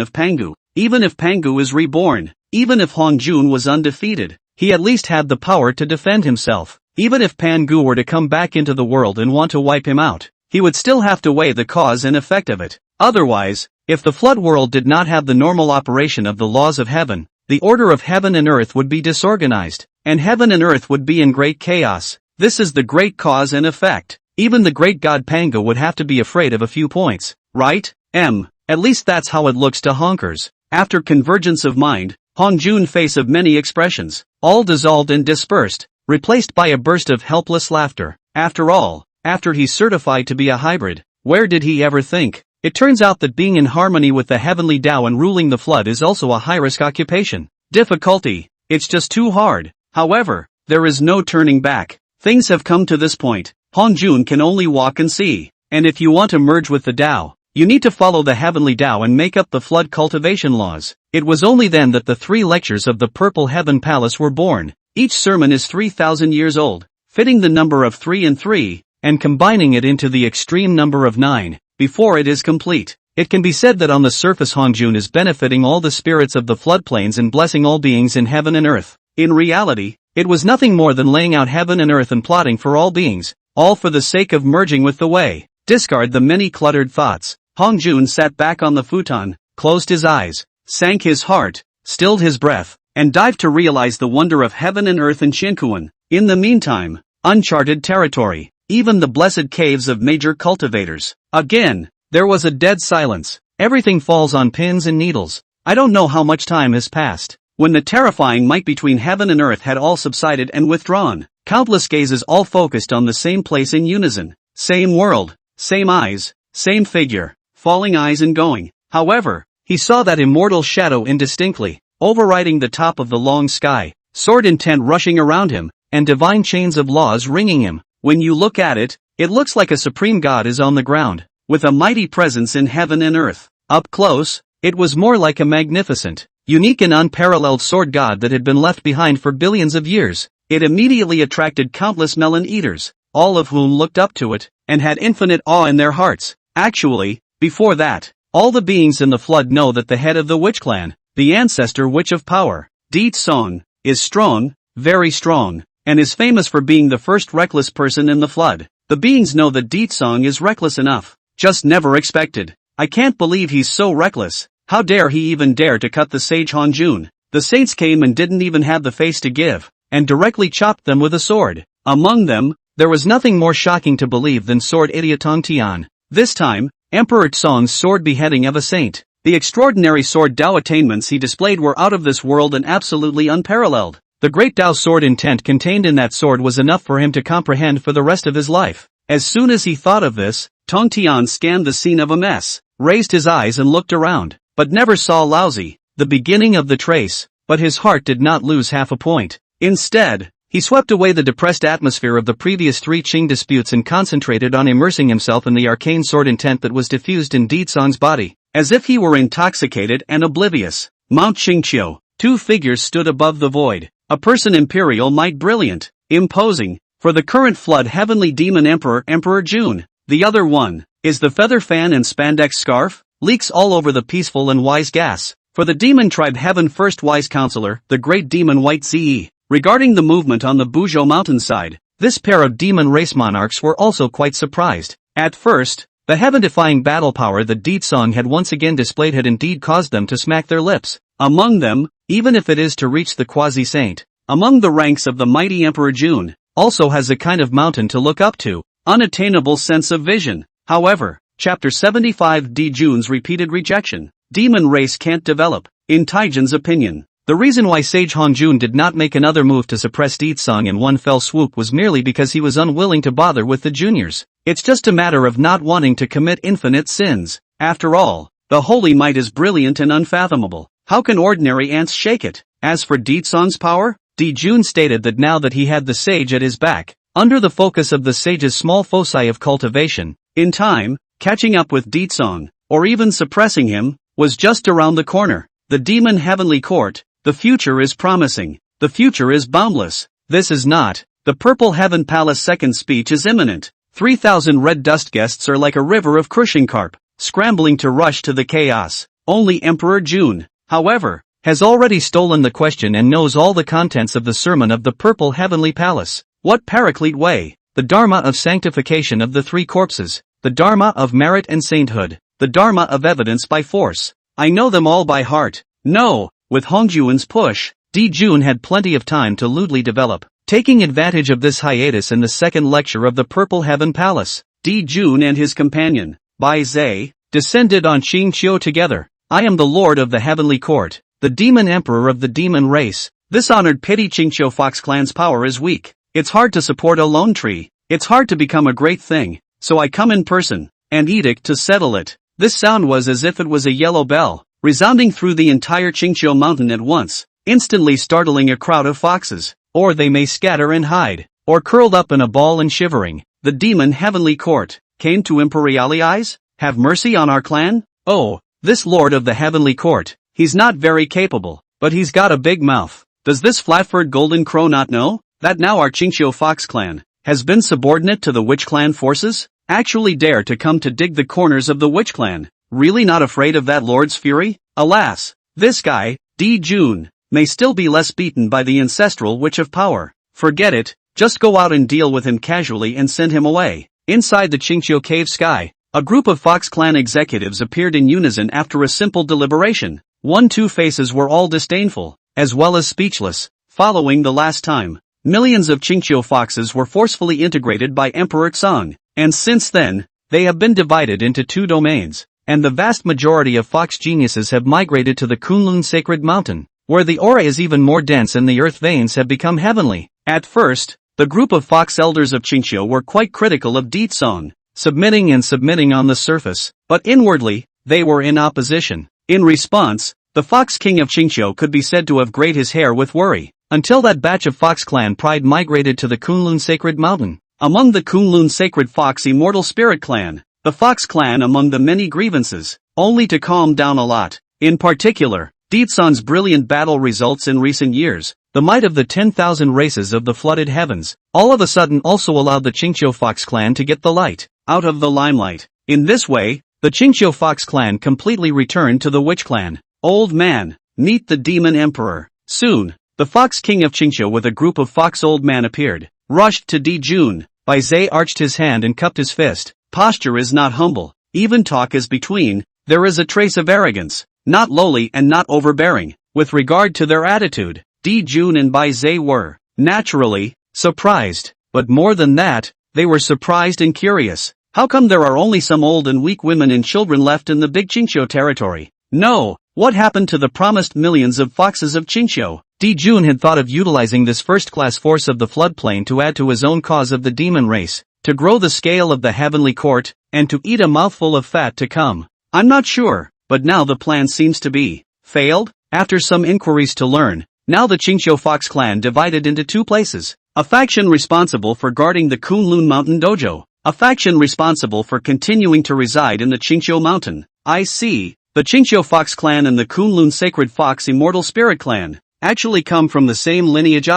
of Pangu. Even if Pangu is reborn, even if Hongjun was undefeated, he at least had the power to defend himself. Even if Pangu were to come back into the world and want to wipe him out, he would still have to weigh the cause and effect of it. Otherwise, if the flood world did not have the normal operation of the laws of heaven, the order of heaven and earth would be disorganized, and heaven and earth would be in great chaos. This is the great cause and effect. Even the great god Pangu would have to be afraid of a few points, right? At least that's how it looks to Honkers. After convergence of mind, Hongjun face of many expressions, all dissolved and dispersed, replaced by a burst of helpless laughter. After all, after he's certified to be a hybrid, where did he ever think? It turns out that being in harmony with the heavenly Tao and ruling the flood is also a high-risk occupation. Difficulty, it's just too hard. However, there is no turning back. Things have come to this point. Hongjun can only walk and see. And if you want to merge with the Tao, you need to follow the heavenly Tao and make up the flood cultivation laws. It was only then that the 3 lectures of the Purple Heaven Palace were born. Each sermon is 3,000 years old, fitting the number of 3 and 3, and combining it into the extreme number of 9, before it is complete. It can be said that on the surface Hongjun is benefiting all the spirits of the floodplains and blessing all beings in heaven and earth. In reality, it was nothing more than laying out heaven and earth and plotting for all beings, all for the sake of merging with the way. Discard the many cluttered thoughts. Hongjun sat back on the futon, closed his eyes, sank his heart, stilled his breath, and dived to realize the wonder of heaven and earth in Shinkuan. In the meantime, uncharted territory, even the blessed caves of major cultivators. Again, there was a dead silence. Everything falls on pins and needles. I don't know how much time has passed. When the terrifying might between heaven and earth had all subsided and withdrawn, countless gazes all focused on the same place in unison. Same world, same eyes, same figure, falling eyes and going. However, he saw that immortal shadow indistinctly, overriding the top of the long sky, sword intent rushing around him, and divine chains of laws ringing him. When you look at it, it looks like a supreme god is on the ground, with a mighty presence in heaven and earth. Up close, it was more like a magnificent, unique and unparalleled sword god that had been left behind for billions of years. It immediately attracted countless melon eaters, all of whom looked up to it, and had infinite awe in their hearts. Actually, before that, all the beings in the flood know that the head of the witch clan, the ancestor witch of power, Deet Song, is strong, very strong, and is famous for being the first reckless person in the flood. The beings know that Deet Song is reckless enough, just never expected. I can't believe he's so reckless. How dare he even dare to cut the sage Hongjun? The saints came and didn't even have the face to give, and directly chopped them with a sword. Among them, there was nothing more shocking to believe than sword idiot Tong Tian. This time, Emperor Tsong's sword beheading of a saint. The extraordinary sword Dao attainments he displayed were out of this world and absolutely unparalleled. The great Dao sword intent contained in that sword was enough for him to comprehend for the rest of his life. As soon as he thought of this, Tong Tian scanned the scene of a mess, raised his eyes and looked around, but never saw Laozi, the beginning of the trace, but his heart did not lose half a point. Instead, he swept away the depressed atmosphere of the previous 3 Qing disputes and concentrated on immersing himself in the arcane sword intent that was diffused in Deet Song's body, as if he were intoxicated and oblivious. Mount Qingqiu, 2 figures stood above the void, a person imperial might brilliant, imposing, for the current flood heavenly demon emperor Emperor Jun. The other one, is the feather fan and spandex scarf, leaks all over the peaceful and wise gas, for the demon tribe heaven first wise counselor, the great demon White Ze. Regarding the movement on the Buzhou mountainside, this pair of demon race monarchs were also quite surprised. At first, the heaven-defying battle power that Deet Song had once again displayed had indeed caused them to smack their lips. Among them, even if it is to reach the quasi-saint, among the ranks of the mighty Emperor Jun, also has a kind of mountain to look up to, unattainable sense of vision. However, Chapter 75 D. Jun's repeated rejection. Demon race can't develop. In Taijin's opinion, the reason why Sage Hongjun did not make another move to suppress Deet Song in one fell swoop was merely because he was unwilling to bother with the juniors. It's just a matter of not wanting to commit infinite sins. After all, the holy might is brilliant and unfathomable. How can ordinary ants shake it? As for Deet Song's power, Di Jun stated that now that he had the sage at his back, under the focus of the sage's small foci of cultivation, in time, catching up with Deet Song, or even suppressing him, was just around the corner. The demon heavenly court, the future is promising. The future is boundless. This is not. The Purple Heaven Palace second speech is imminent. 3,000 red dust guests are like a river of crushing carp, scrambling to rush to the chaos. Only Emperor Jun, however, has already stolen the question and knows all the contents of the sermon of the Purple Heavenly Palace. What Paraclete way? The Dharma of sanctification of the 3 corpses, the Dharma of merit and sainthood, the Dharma of evidence by force. I know them all by heart. No, with Hongjun's push, Di Jun had plenty of time to lewdly develop. Taking advantage of this hiatus in the second lecture of the Purple Heaven Palace, Di Jun and his companion, Bai Zhe, descended on Qingqiu together. I am the lord of the heavenly court, the demon emperor of the demon race. This honored pity Qingqiu Fox clan's power is weak. It's hard to support a lone tree. It's hard to become a great thing. So I come in person, and edict to settle it. This sound was as if it was a yellow bell, resounding through the entire Qingqiu mountain at once, instantly startling a crowd of foxes. Or they may scatter and hide. or curled up in a ball and shivering. The demon heavenly court came to imperialize? Have mercy on our clan? Oh, this lord of the heavenly court, he's not very capable, but he's got a big mouth. Does this flat-furred golden crow not know that now our Qingqiu Fox clan has been subordinate to the Witch Clan forces? Actually dare to come to dig the corners of the Witch Clan? Really not afraid of that lord's fury? Alas, this guy, Di Jun, may still be less beaten by the ancestral Witch of Power. Forget it, just go out and deal with him casually and send him away. Inside the Qingqiu cave sky, a group of Fox Clan executives appeared in unison after a simple deliberation. 1-2 faces were all disdainful, as well as speechless. Following the last time, millions of Qingqiu foxes were forcefully integrated by Emperor Xang, and since then, they have been divided into 2 domains, and the vast majority of fox geniuses have migrated to the Kunlun Sacred Mountain, where the aura is even more dense and the earth veins have become heavenly. At first, the group of fox elders of Qingqiu were quite critical of Di Zong, submitting on the surface, but inwardly, they were in opposition. In response, the Fox King of Qingqiu could be said to have grayed his hair with worry, until that batch of Fox Clan pride migrated to the Kunlun Sacred Mountain. Among the Kunlun Sacred Fox Immortal Spirit Clan, the Fox Clan among the many grievances, only to calm down a lot. In particular, Di Zong's brilliant battle results in recent years, the might of the 10,000 races of the flooded heavens, all of a sudden also allowed the Qingqiu Fox Clan to get the light out of the limelight. In this way, the Qingqiu Fox Clan completely returned to the Witch Clan. Old man, meet the Demon Emperor. Soon, the Fox King of Qingqiu with a group of Fox Old Man appeared, rushed to Di Jun. Bai Zai arched his hand and cupped his fist. Posture is not humble, even talk is between. There is a trace of arrogance, not lowly and not overbearing. With regard to their attitude, Di Jun and Bai Zai were, naturally, surprised, but more than that, they were surprised and curious. How come there are only some old and weak women and children left in the big Qingqiu territory? No, what happened to the promised millions of foxes of Qingqiu? Di Jun had thought of utilizing this first-class force of the floodplain to add to his own cause of the demon race, to grow the scale of the heavenly court, and to eat a mouthful of fat to come. I'm not sure, but now the plan seems to be failed. After some inquiries to learn, now the Qingqiu Fox Clan divided into 2 places. A faction responsible for guarding the Kunlun Mountain Dojo. A faction responsible for continuing to reside in the Qingqiu Mountain. I see. The Qingqiu Fox Clan and the Kunlun Sacred Fox Immortal Spirit Clan actually come from the same lineage.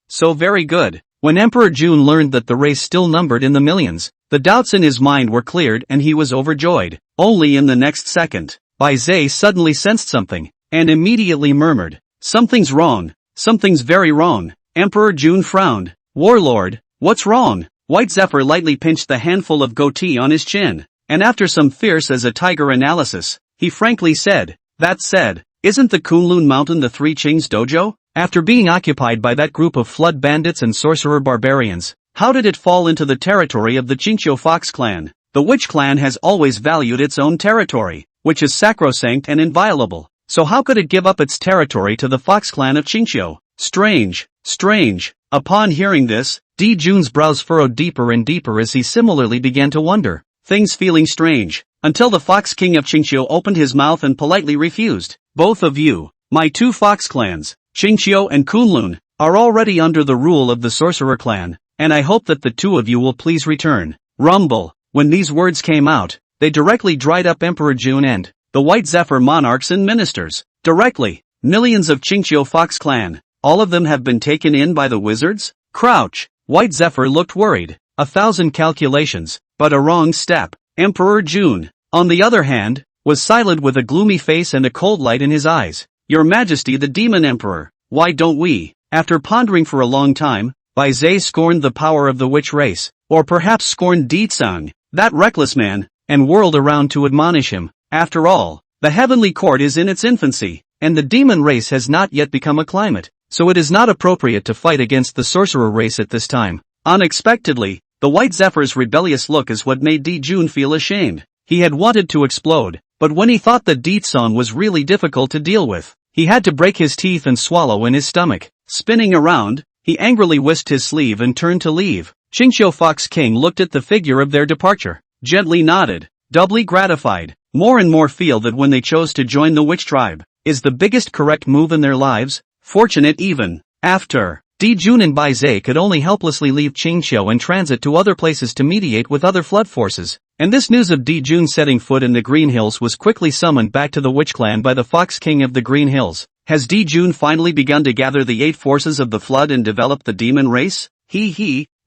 So very good. When Emperor Jun learned that the race still numbered in the millions, the doubts in his mind were cleared and he was overjoyed. Only in the next second, Bai Zai suddenly sensed something, and immediately murmured, "Something's wrong. Something's very wrong." Emperor Jun frowned. "Warlord, what's wrong?" White Zephyr lightly pinched the handful of goatee on his chin, and after some fierce as a tiger analysis, he frankly said, "That said, isn't the Kunlun Mountain the Three Qing's dojo? After being occupied by that group of flood bandits and sorcerer barbarians, how did it fall into the territory of the Qingqiu Fox Clan? The Witch Clan has always valued its own territory, which is sacrosanct and inviolable, so how could it give up its territory to the Fox Clan of Qingqiu? Strange, strange." Upon hearing this, Di Jun's brows furrowed deeper and deeper as he similarly began to wonder, things feeling strange, until the Fox King of Qingqiu opened his mouth and politely refused. "Both of you, my 2 Fox clans, Qingqiu and Kunlun, are already under the rule of the Sorcerer Clan, and I hope that the 2 of you will please return." Rumble. When these words came out, they directly dried up Emperor Jun and the White Zephyr monarchs and ministers. Directly, millions of Qingqiu Fox Clan, all of them have been taken in by the wizards? Crouch. White Zephyr looked worried. 1,000 calculations, but a wrong step. Emperor Jun, on the other hand, was silent with a gloomy face and a cold light in his eyes. "Your Majesty the Demon Emperor, why don't we?" After pondering for a long time, Bai Zai scorned the power of the witch race, or perhaps scorned Di Zong, that reckless man, and whirled around to admonish him. After all, the heavenly court is in its infancy, and the demon race has not yet become a climate, so it is not appropriate to fight against the sorcerer race at this time. Unexpectedly, the White Zephyr's rebellious look is what made Di Jun feel ashamed. He had wanted to explode, but when he thought that Di Zong was really difficult to deal with, he had to break his teeth and swallow in his stomach. Spinning around, he angrily whisked his sleeve and turned to leave. Qingqiu Fox King looked at the figure of their departure, gently nodded, doubly gratified. More and more feel that when they chose to join the witch tribe, is the biggest correct move in their lives, fortunate even after Di Jun and Bai Zhe could only helplessly leave Qingqiu and transit to other places to mediate with other flood forces, and this news of Di Jun setting foot in the Green Hills was quickly summoned back to the Witch Clan by the Fox King of the Green Hills. Has Di Jun finally begun to gather the 8 forces of the flood and develop the demon race?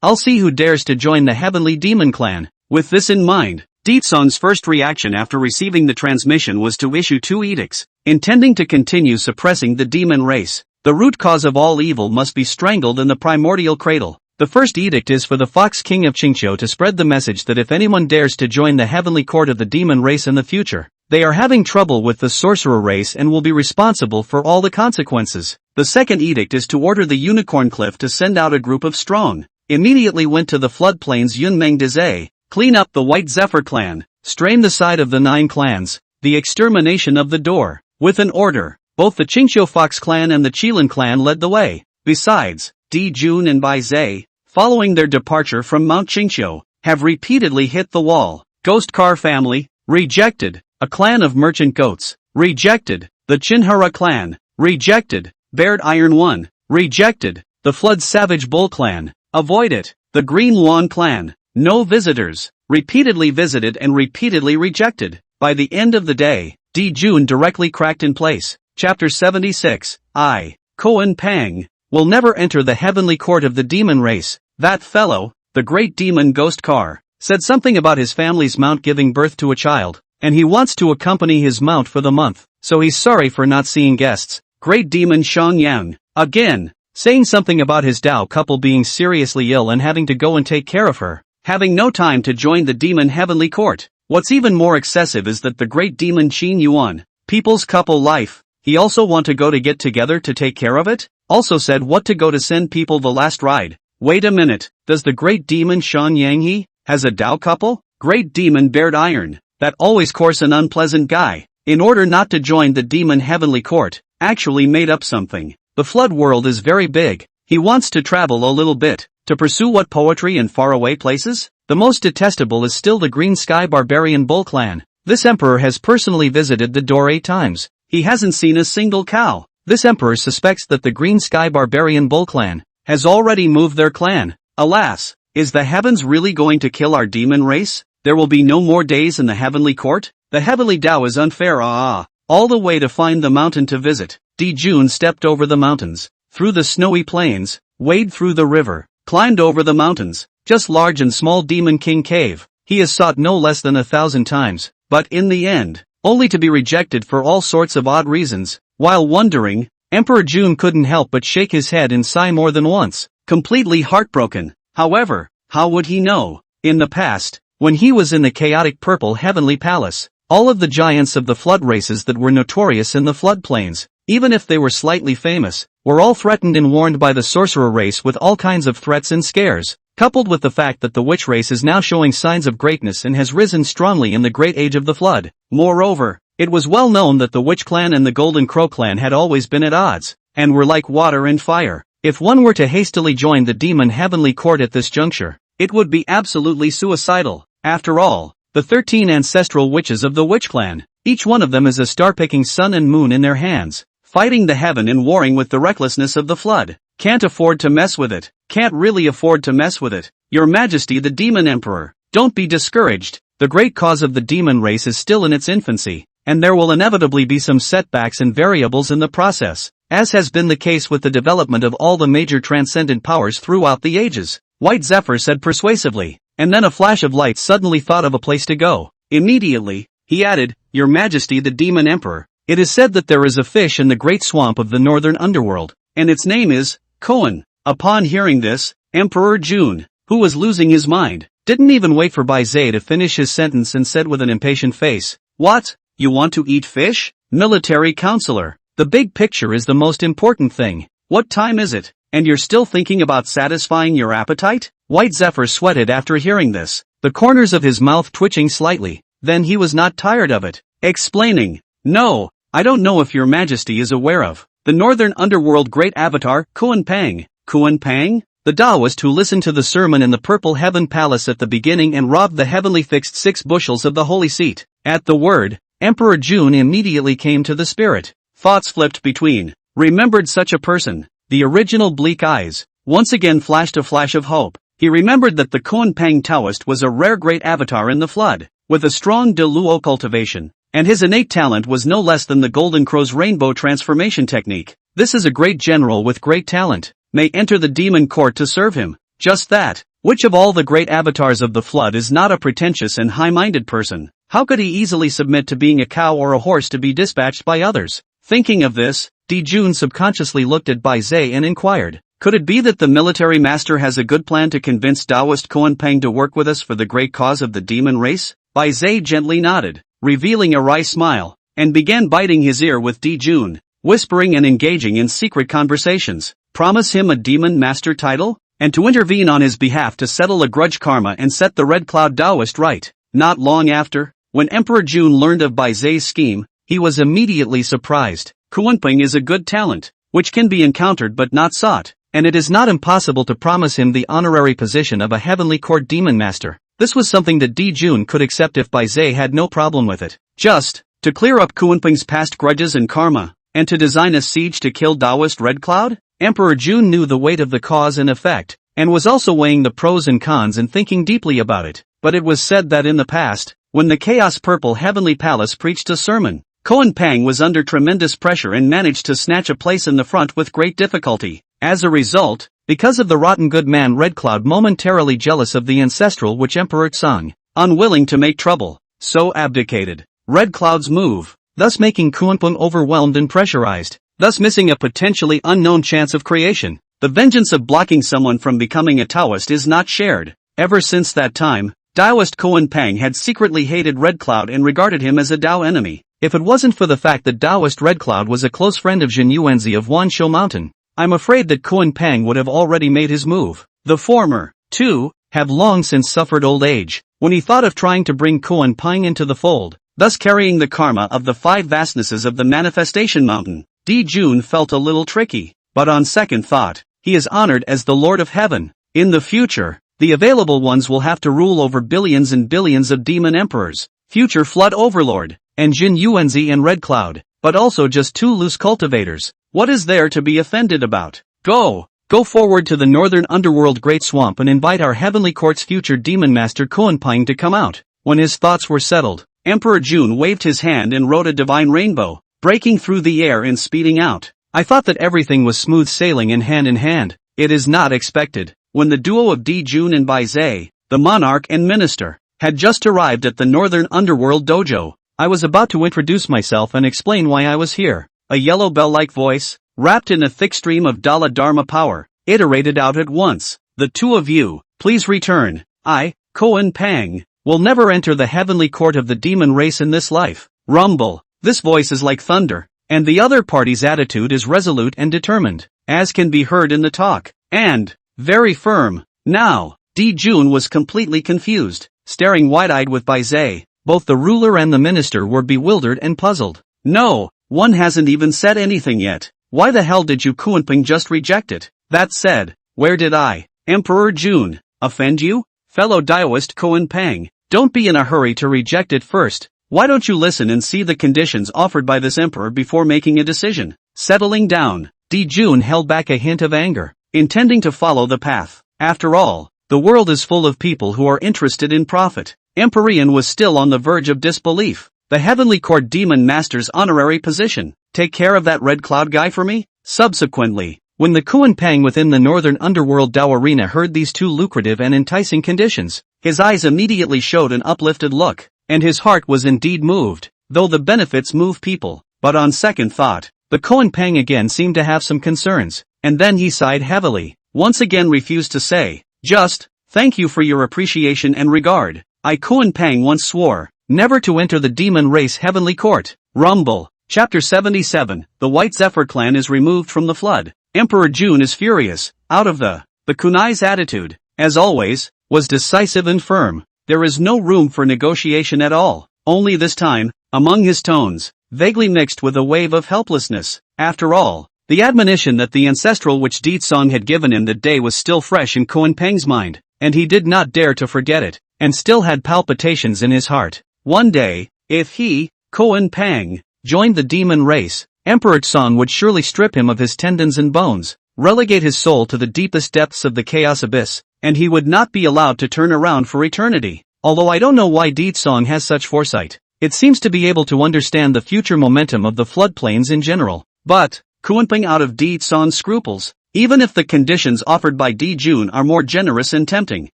I'll see who dares to join the Heavenly Demon Clan. With this in mind, Di Tsung's first reaction after receiving the transmission was to issue 2 edicts, intending to continue suppressing the demon race. The root cause of all evil must be strangled in the primordial cradle. The first edict is for the Fox King of Qingqiu to spread the message that if anyone dares to join the heavenly court of the demon race in the future, they are having trouble with the sorcerer race and will be responsible for all the consequences. The second edict is to order the Unicorn Cliff to send out a group of strong, immediately went to the floodplains Yunmeng Dezhe, clean up the White Zephyr clan, strain the side of the 9 clans, the extermination of the door, with an order. Both the Qingqiu Fox clan and the Qilin clan led the way. Besides, Di Jun and Bai Zhe, following their departure from Mount Qingqiu, have repeatedly hit the wall. Ghost Car family, rejected. A clan of merchant goats, rejected. The Chinhara clan, rejected. Bared Iron One, rejected. The Flood Savage Bull clan, avoid it. The Green Luan clan, no visitors, repeatedly visited and repeatedly rejected. By the end of the day, Di Jun directly cracked in place. Chapter 76, Koan Pang, will never enter the heavenly court of the demon race. That fellow, the great demon Ghost Car, said something about his family's mount giving birth to a child, and he wants to accompany his mount for the month, so he's sorry for not seeing guests. Great demon Shang Yang, again, saying something about his Dao couple being seriously ill and having to go and take care of her, having no time to join the demon heavenly court. What's even more excessive is that the great demon Qin Yuan, people's couple life, he also want to go to get together to take care of it? Also said what to go to send people the last ride. Wait a minute, does the great demon Shan Yang he has a Dao couple? Great demon Bared Iron, that always course an unpleasant guy, in order not to join the demon heavenly court, actually made up something. The flood world is very big, he wants to travel a little bit, to pursue what poetry in faraway places? The most detestable is still the Green Sky Barbarian Bull clan. This emperor has personally visited the door 8 times. He hasn't seen a single cow. This emperor suspects that the Green Sky Barbarian Bull clan has already moved their clan. Alas, is the heavens really going to kill our demon race? There will be no more days in the heavenly court? The heavenly Tao is unfair. All the way to find the mountain to visit. Di Jun stepped over the mountains, through the snowy plains, wade through the river, climbed over the mountains, just large and small Demon King Cave. He has sought no less than 1,000 times, but in the end, only to be rejected for all sorts of odd reasons. While wondering, Emperor Jun couldn't help but shake his head and sigh more than once, completely heartbroken. However, how would he know? In the past, when he was in the chaotic purple heavenly palace, all of the giants of the flood races that were notorious in the floodplains, even if they were slightly famous, were all threatened and warned by the sorcerer race with all kinds of threats and scares, coupled with the fact that the witch race is now showing signs of greatness and has risen strongly in the great age of the flood. Moreover, it was well known that the Witch Clan and the Golden Crow Clan had always been at odds, and were like water and fire. If one were to hastily join the demon heavenly court at this juncture, it would be absolutely suicidal. After all, the 13 ancestral witches of the Witch Clan, each one of them is a star-picking sun and moon in their hands, fighting the heaven and warring with the recklessness of the flood. Can't afford to mess with it. Can't really afford to mess with it. Your Majesty the Demon Emperor, don't be discouraged. The great cause of the demon race is still in its infancy, and there will inevitably be some setbacks and variables in the process, as has been the case with the development of all the major transcendent powers throughout the ages. White Zephyr said persuasively, and then a flash of light suddenly thought of a place to go. Immediately, he added, Your Majesty the Demon Emperor, it is said that there is a fish in the great swamp of the northern underworld, and its name is Koan. Upon hearing this, Emperor Jun, who was losing his mind, didn't even wait for Bai Zhe to finish his sentence and said with an impatient face, What? You want to eat fish? Military counselor, the big picture is the most important thing. What time is it? And you're still thinking about satisfying your appetite? White Zephyr sweated after hearing this, the corners of his mouth twitching slightly. Then he was not tired of it, explaining, No, I don't know if your Majesty is aware of the northern underworld great avatar, Kuan Pang. Kuan Pang? The Taoist who listened to the sermon in the Purple Heaven Palace at the beginning and robbed the heavenly fixed 6 bushels of the holy seat. At the word, Emperor Jun immediately came to the spirit. Thoughts flipped between. Remembered such a person. the original bleak eyes, once again flashed a flash of hope. He remembered that the Kunpeng Taoist was a rare great avatar in the flood, with a strong De Luo cultivation, and his innate talent was no less than the Golden Crow's rainbow transformation technique. This is a great general with great talent, may enter the demon court to serve him. Just that. Which of all the great avatars of the flood is not a pretentious and high-minded person? How could he easily submit to being a cow or a horse to be dispatched by others? Thinking of this, Di Jun subconsciously looked at Bai Zhe and inquired, could it be that the military master has a good plan to convince Taoist Kunpeng to work with us for the great cause of the demon race? Bai Zhe gently nodded, revealing a wry smile, and began biting his ear with Di Jun, whispering and engaging in secret conversations. Promise him a demon master title? And to intervene on his behalf to settle a grudge karma and set the Red Cloud Taoist right. Not long after, when Emperor Jun learned of Bai Zhe's scheme, he was immediately surprised. Kunpeng is a good talent, which can be encountered but not sought, and it is not impossible to promise him the honorary position of a heavenly court demon master. This was something that Di Jun could accept if Bai Zhe had no problem with it. Just, to clear up Kunpeng's past grudges and karma, and to design a siege to kill Taoist Red Cloud? Emperor Jun knew the weight of the cause and effect, and was also weighing the pros and cons and thinking deeply about it. But it was said that in the past, when the Chaos Purple Heavenly Palace preached a sermon, Kunpeng was under tremendous pressure and managed to snatch a place in the front with great difficulty. As a result, because of the rotten good man Red Cloud momentarily jealous of the ancestral which Emperor Tsang, unwilling to make trouble, so abdicated. Red Cloud's move, thus making Kunpeng overwhelmed and pressurized, thus missing a potentially unknown chance of creation. The vengeance of blocking someone from becoming a Taoist is not shared. Ever since that time, Taoist Kunpeng had secretly hated Red Cloud and regarded him as a Tao enemy. If it wasn't for the fact that Taoist Red Cloud was a close friend of Jin Yuanzi of Wanshou Mountain, I'm afraid that Kunpeng would have already made his move. The former, too, have long since suffered old age. When he thought of trying to bring Kunpeng into the fold, thus carrying the karma of the 5 vastnesses of the manifestation mountain, Di Jun felt a little tricky. But on second thought, he is honored as the Lord of Heaven. In the future, the available ones will have to rule over billions and billions of demon emperors, future flood overlord, and Jin Yuanzi and Red Cloud, but also just 2 loose cultivators. What is there to be offended about? Go forward to the northern underworld Great Swamp and invite our heavenly court's future demon master Kunpeng to come out. When his thoughts were settled, Emperor Jun waved his hand and wrote a divine rainbow, breaking through the air and speeding out. I thought that everything was smooth sailing and hand in hand. It is not expected. When the duo of Di Jun and Bai Zhe, the monarch and minister, had just arrived at the northern underworld dojo, I was about to introduce myself and explain why I was here. A yellow bell-like voice, wrapped in a thick stream of Dala Dharma power, iterated out at once. The 2 of you, please return. I, Kunpeng, will never enter the heavenly court of the demon race in this life. Rumble. This voice is like thunder, and the other party's attitude is resolute and determined, as can be heard in the talk, and very firm. Now, Di Jun was completely confused, staring wide-eyed with Bai Zhe. Both the ruler and the minister were bewildered and puzzled. No, one hasn't even said anything yet. Why the hell did you Kunpeng just reject it? That said, where did I, Emperor Jun, offend you? Fellow Taoist Kunpeng, don't be in a hurry to reject it first. Why don't you listen and see the conditions offered by this emperor before making a decision? Settling down, Di Jun held back a hint of anger, intending to follow the path. After all, the world is full of people who are interested in profit. Empyrean was still on the verge of disbelief. The Heavenly Court Demon Master's honorary position. Take care of that Red Cloud guy for me? Subsequently, when the Kunpeng within the northern underworld Dao arena heard these 2 lucrative and enticing conditions, his eyes immediately showed an uplifted look, and his heart was indeed moved, though the benefits move people. But on second thought, the Kunpeng again seemed to have some concerns, and then he sighed heavily, once again refused to say, just, thank you for your appreciation and regard. I Kunpeng once swore, never to enter the demon race heavenly court. Rumble. Chapter 77, the White Zephyr clan is removed from the flood. Emperor Jun is furious. Out of the kunai's attitude, as always, was decisive and firm. There is no room for negotiation at all. Only this time, among his tones, vaguely mixed with a wave of helplessness. After all, the admonition that the ancestral which Ditsong had given him that day was still fresh in Kunpeng's mind, and he did not dare to forget it, and still had palpitations in his heart. One day, if he, Kunpeng, joined the demon race, Emperor Tsong would surely strip him of his tendons and bones. relegate his soul to the deepest depths of the chaos abyss, and he would not be allowed to turn around for eternity. Although I don't know why Deed Song has such foresight. It seems to be able to understand the future momentum of the floodplains in general. But, Kuanping out of Deed Song's scruples, even if the conditions offered by Di Jun are more generous and tempting,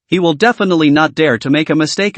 he will definitely not dare to make a mistake.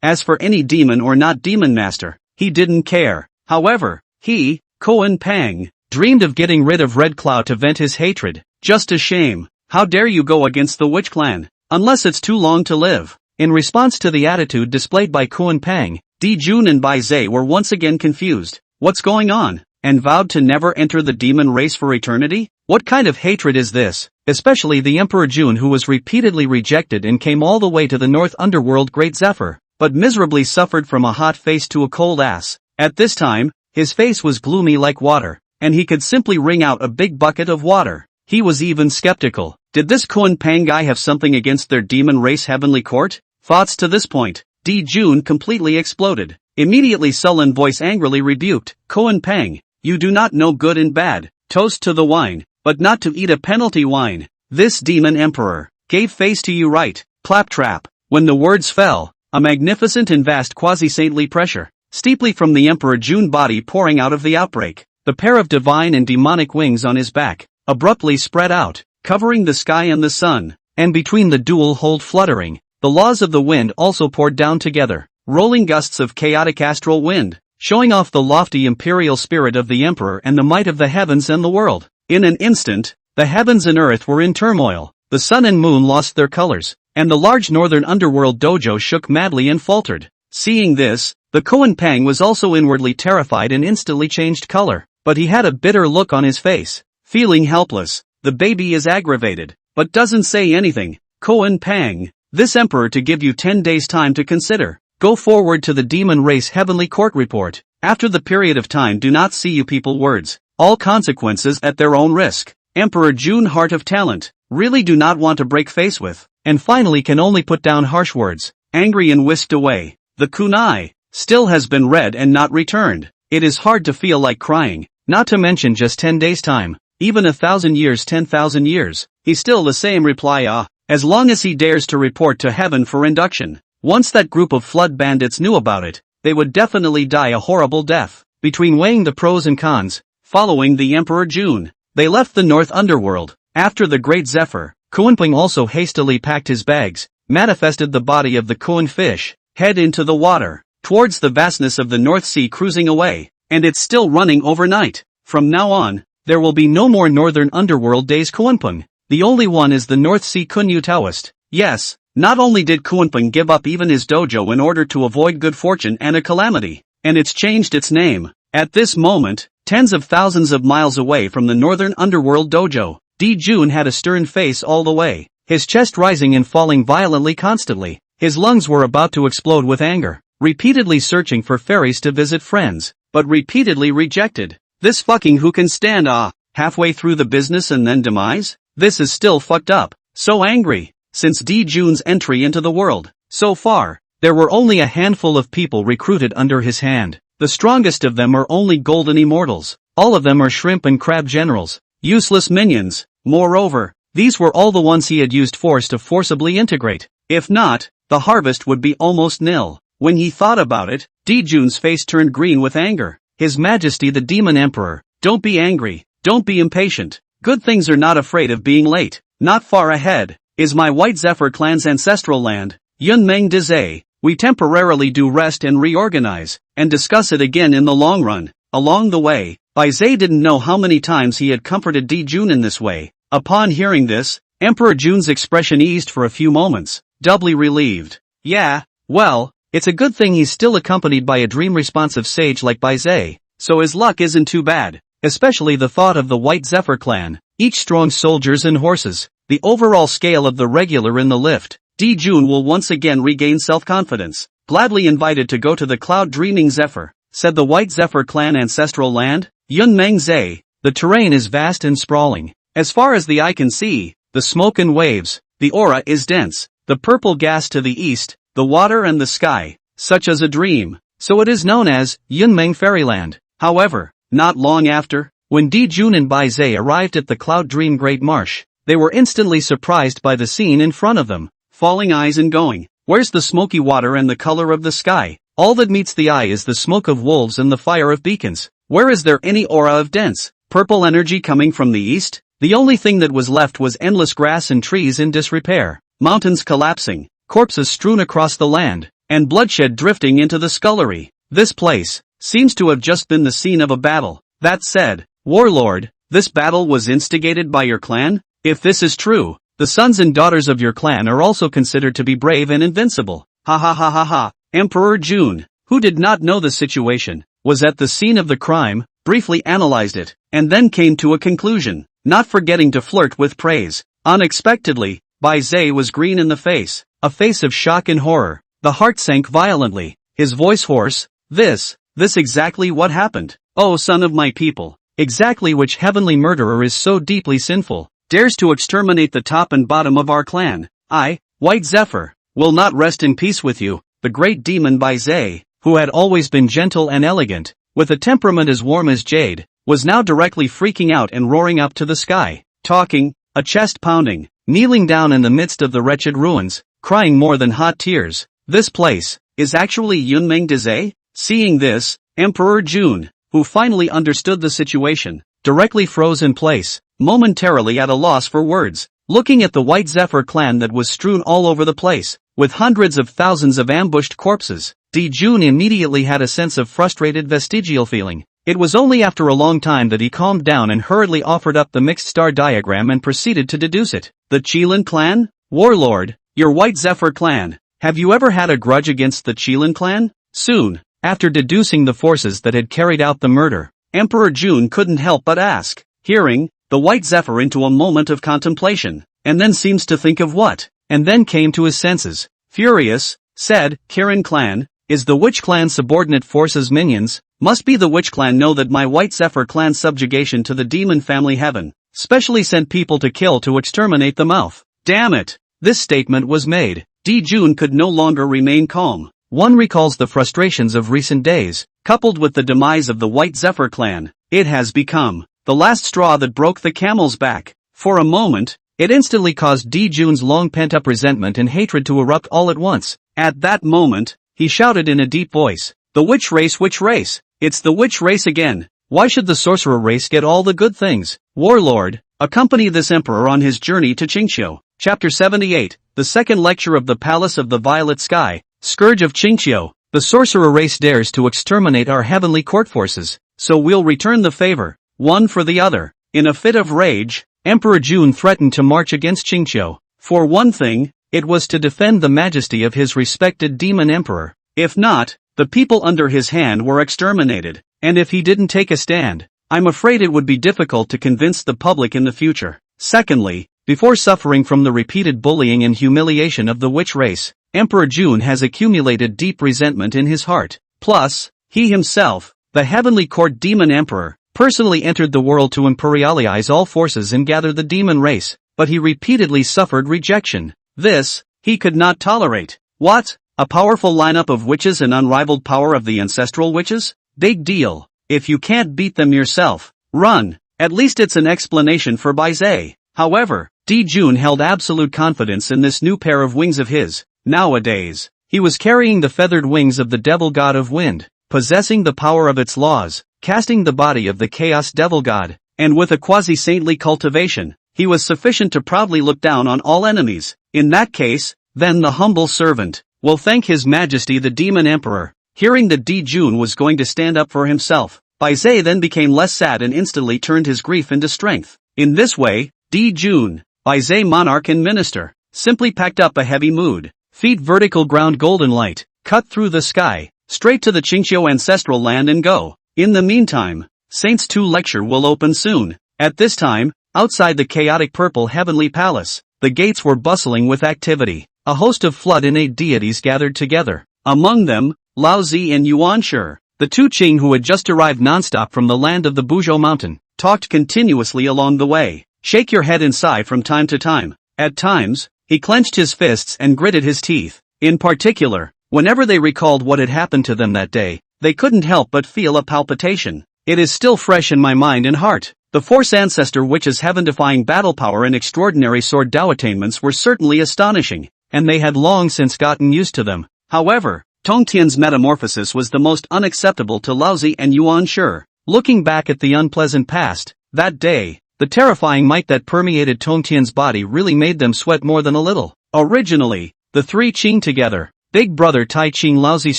As for any demon or not demon master, he didn't care. However, he, Koan Pang, dreamed of getting rid of Red Cloud to vent his hatred. Just a shame. How dare you go against the Witch Clan? Unless it's too long to live. In response to the attitude displayed by Koan Pang, Di Jun and Bai Zhe were once again confused. What's going on? And vowed to never enter the demon race for eternity? What kind of hatred is this? Especially the Emperor Jun, who was repeatedly rejected and came all the way to the North Underworld Great Zephyr, but miserably suffered from a hot face to a cold ass. At this time, his face was gloomy like water, and he could simply wring out a big bucket of water. He was even skeptical. Did this Koan Pang guy have something against their demon race heavenly court? Thoughts to this point, Di Jun completely exploded. Immediately sullen voice angrily rebuked, Koan Pang, you do not know good and bad. Toast to the wine, but not to eat a penalty wine. This demon emperor gave face to you right, claptrap. When the words fell, a magnificent and vast quasi-saintly pressure, steeply from the Emperor Jun body pouring out of the outbreak. The pair of divine and demonic wings on his back, abruptly spread out, covering the sky and the sun, and between the dual hold fluttering, the laws of the wind also poured down together, rolling gusts of chaotic astral wind, showing off the lofty imperial spirit of the emperor and the might of the heavens and the world. In an instant, the heavens and earth were in turmoil, the sun and moon lost their colors, and the large northern underworld dojo shook madly and faltered. Seeing this, the Koan Pang was also inwardly terrified and instantly changed color, but he had a bitter look on his face. Feeling helpless, the baby is aggravated, but doesn't say anything. Koan Pang, this emperor to give you 10 days time to consider. Go forward to the demon race heavenly court report. After the period of time, do not see you people words. All consequences at their own risk. Emperor Jun, heart of talent, really do not want to break face with, and finally can only put down harsh words, angry and whisked away. The kunai still has been read and not returned. It is hard to feel like crying, not to mention just 10 days time, even 1,000 years, 10,000 years. He's still the same reply, as long as he dares to report to heaven for induction. Once that group of flood bandits knew about it, they would definitely die a horrible death. Between weighing the pros and cons, following the Emperor Jun, they left the North Underworld. After the Great Zephyr, Kuanping also hastily packed his bags, manifested the body of the Kuan fish, head into the water, towards the vastness of the North Sea, cruising away, and it's still running overnight. From now on, there will be no more Northern Underworld days Kuanping. The only one is the North Sea Kunyu Taoist. Yes, not only did Kuanping give up even his dojo in order to avoid good fortune and a calamity, and it's changed its name. At this moment, tens of thousands of miles away from the Northern Underworld dojo, Di Jun had a stern face all the way, his chest rising and falling violently constantly. His lungs were about to explode with anger, repeatedly searching for ferries to visit friends, but repeatedly rejected. This fucking who can stand halfway through the business and then demise? This is still fucked up. So angry. Since Di Jun's entry into the world, so far, there were only a handful of people recruited under his hand. The strongest of them are only golden immortals. All of them are shrimp and crab generals, useless minions. Moreover, these were all the ones he had used force to forcibly integrate. If not, the harvest would be almost nil. When he thought about it, Di Jun's face turned green with anger. His Majesty the Demon Emperor, don't be angry, don't be impatient. Good things are not afraid of being late. Not far ahead is my White Zephyr clan's ancestral land, Yunmeng Dezhe. We temporarily do rest and reorganize, and discuss it again in the long run. Along the way, Bai Zhe didn't know how many times he had comforted Di Jun in this way. Upon hearing this, Emperor Jun's expression eased for a few moments, doubly relieved. Yeah, well, it's a good thing he's still accompanied by a dream-responsive sage like Bai Zhe, so his luck isn't too bad. Especially the thought of the White Zephyr clan, each strong soldiers and horses, the overall scale of the regular in the lift. Di Jun will once again regain self-confidence. Gladly invited to go to the cloud-dreaming Zephyr, said the White Zephyr clan ancestral land, Yunmeng Zhe. The terrain is vast and sprawling. As far as the eye can see, the smoke and waves, the aura is dense, the purple gas to the east, the water and the sky, such as a dream. So it is known as Yunmeng Fairyland. However, not long after, When Di Jun and Bai Zhe arrived at the Cloud Dream Great Marsh, they were instantly surprised by the scene in front of them, falling eyes and going, "Where's the smoky water and the color of the sky? All that meets the eye is the smoke of wolves and the fire of beacons. Where is there any aura of dense, purple energy coming from the east?" The only thing that was left was endless grass and trees in disrepair, mountains collapsing, corpses strewn across the land, and bloodshed drifting into the scullery. This place seems to have just been the scene of a battle. That said, Warlord, this battle was instigated by your clan? If this is true, the sons and daughters of your clan are also considered to be brave and invincible. Ha ha ha ha ha. Emperor Jun, who did not know the situation, was at the scene of the crime, briefly analyzed it, and then came to a conclusion, not forgetting to flirt with praise. Unexpectedly, Bai Zhe was green in the face, a face of shock and horror. The heart sank violently, his voice hoarse. This exactly what happened. Oh son of my people, exactly which heavenly murderer is so deeply sinful, dares to exterminate the top and bottom of our clan? I, White Zephyr, will not rest in peace with you. The great demon Bai Zhe, who had always been gentle and elegant, with a temperament as warm as jade, was now directly freaking out and roaring up to the sky, talking, a chest pounding, kneeling down in the midst of the wretched ruins, crying more than hot tears. This place is actually Yunmeng Dezhe? Seeing this, Emperor Jun, who finally understood the situation, directly froze in place, momentarily at a loss for words, looking at the White Zephyr clan that was strewn all over the place, with hundreds of thousands of ambushed corpses. Di Jun immediately had a sense of frustrated vestigial feeling. It was only after a long time that he calmed down and hurriedly offered up the mixed star diagram and proceeded to deduce it. The Qilin clan? Warlord, your White Zephyr clan. Have you ever had a grudge against the Qilin clan? Soon after deducing the forces that had carried out the murder, Emperor Jun couldn't help but ask, hearing the White Zephyr into a moment of contemplation, and then seems to think of what, and then came to his senses. Furious, said, Kirin clan, is the Witch clan subordinate forces minions? Must be the Witch clan know that my White Zephyr clan's subjugation to the demon family heaven, specially sent people to kill to exterminate the mouth. Damn it! This statement was made. Di Jun could no longer remain calm. One recalls the frustrations of recent days, coupled with the demise of the White Zephyr clan. It has become the last straw that broke the camel's back. For a moment, it instantly caused Di Jun's long pent-up resentment and hatred to erupt all at once. At that moment, he shouted in a deep voice, "The witch race, witch race! It's the witch race again! Why should the sorcerer race get all the good things? Warlord, accompany this emperor on his journey to Qingqiu." Chapter 78, the second lecture of the Palace of the Violet Sky. Scourge of Qingqiu, the sorcerer race dares to exterminate our heavenly court forces, so we'll return the favor, one for the other. In a fit of rage, Emperor Jun threatened to march against Qingqiu. For one thing, it was to defend the majesty of his respected demon emperor. If not, the people under his hand were exterminated, and if he didn't take a stand, I'm afraid it would be difficult to convince the public in the future. Secondly, before suffering from the repeated bullying and humiliation of the witch race, Emperor Jun has accumulated deep resentment in his heart. Plus, he himself, the heavenly court demon emperor, personally entered the world to imperialize all forces and gather the demon race, but he repeatedly suffered rejection. This, he could not tolerate. What? A powerful lineup of witches and unrivaled power of the ancestral witches? Big deal. If you can't beat them yourself, run. At least it's an explanation for Bai Zhe. However, Di Jun held absolute confidence in this new pair of wings of his. Nowadays, he was carrying the feathered wings of the devil god of wind, possessing the power of its laws, casting the body of the chaos devil god, and with a quasi-saintly cultivation, he was sufficient to proudly look down on all enemies. In that case, then the humble servant will thank his majesty the demon emperor. Hearing that Di Jun was going to stand up for himself, Bai Zhe then became less sad and instantly turned his grief into strength. In this way, Di Jun, Bai Zhe monarch and minister, simply packed up a heavy mood. Feet vertical ground golden light, cut through the sky, straight to the Qingqiu ancestral land and go. In the meantime, Saints 2 lecture will open soon. At this time, outside the chaotic purple heavenly palace, the gates were bustling with activity. A host of flood innate deities gathered together. Among them, Lao Zi and Yuan Shi, the two Qing who had just arrived nonstop from the land of the Buzhou mountain, talked continuously along the way. Shake your head and sigh from time to time. At times, he clenched his fists and gritted his teeth. In particular, whenever they recalled what had happened to them that day, they couldn't help but feel a palpitation. It is still fresh in my mind and heart. The Force Ancestor Witch's heaven-defying battle power and extraordinary sword Dao attainments were certainly astonishing, and they had long since gotten used to them. However, Tongtian's metamorphosis was the most unacceptable to Laozi and Yuan Shi. Looking back at the unpleasant past, that day, the terrifying might that permeated Tongtian's body really made them sweat more than a little. Originally, the three Qing together, Big Brother Tai Qing Laozi's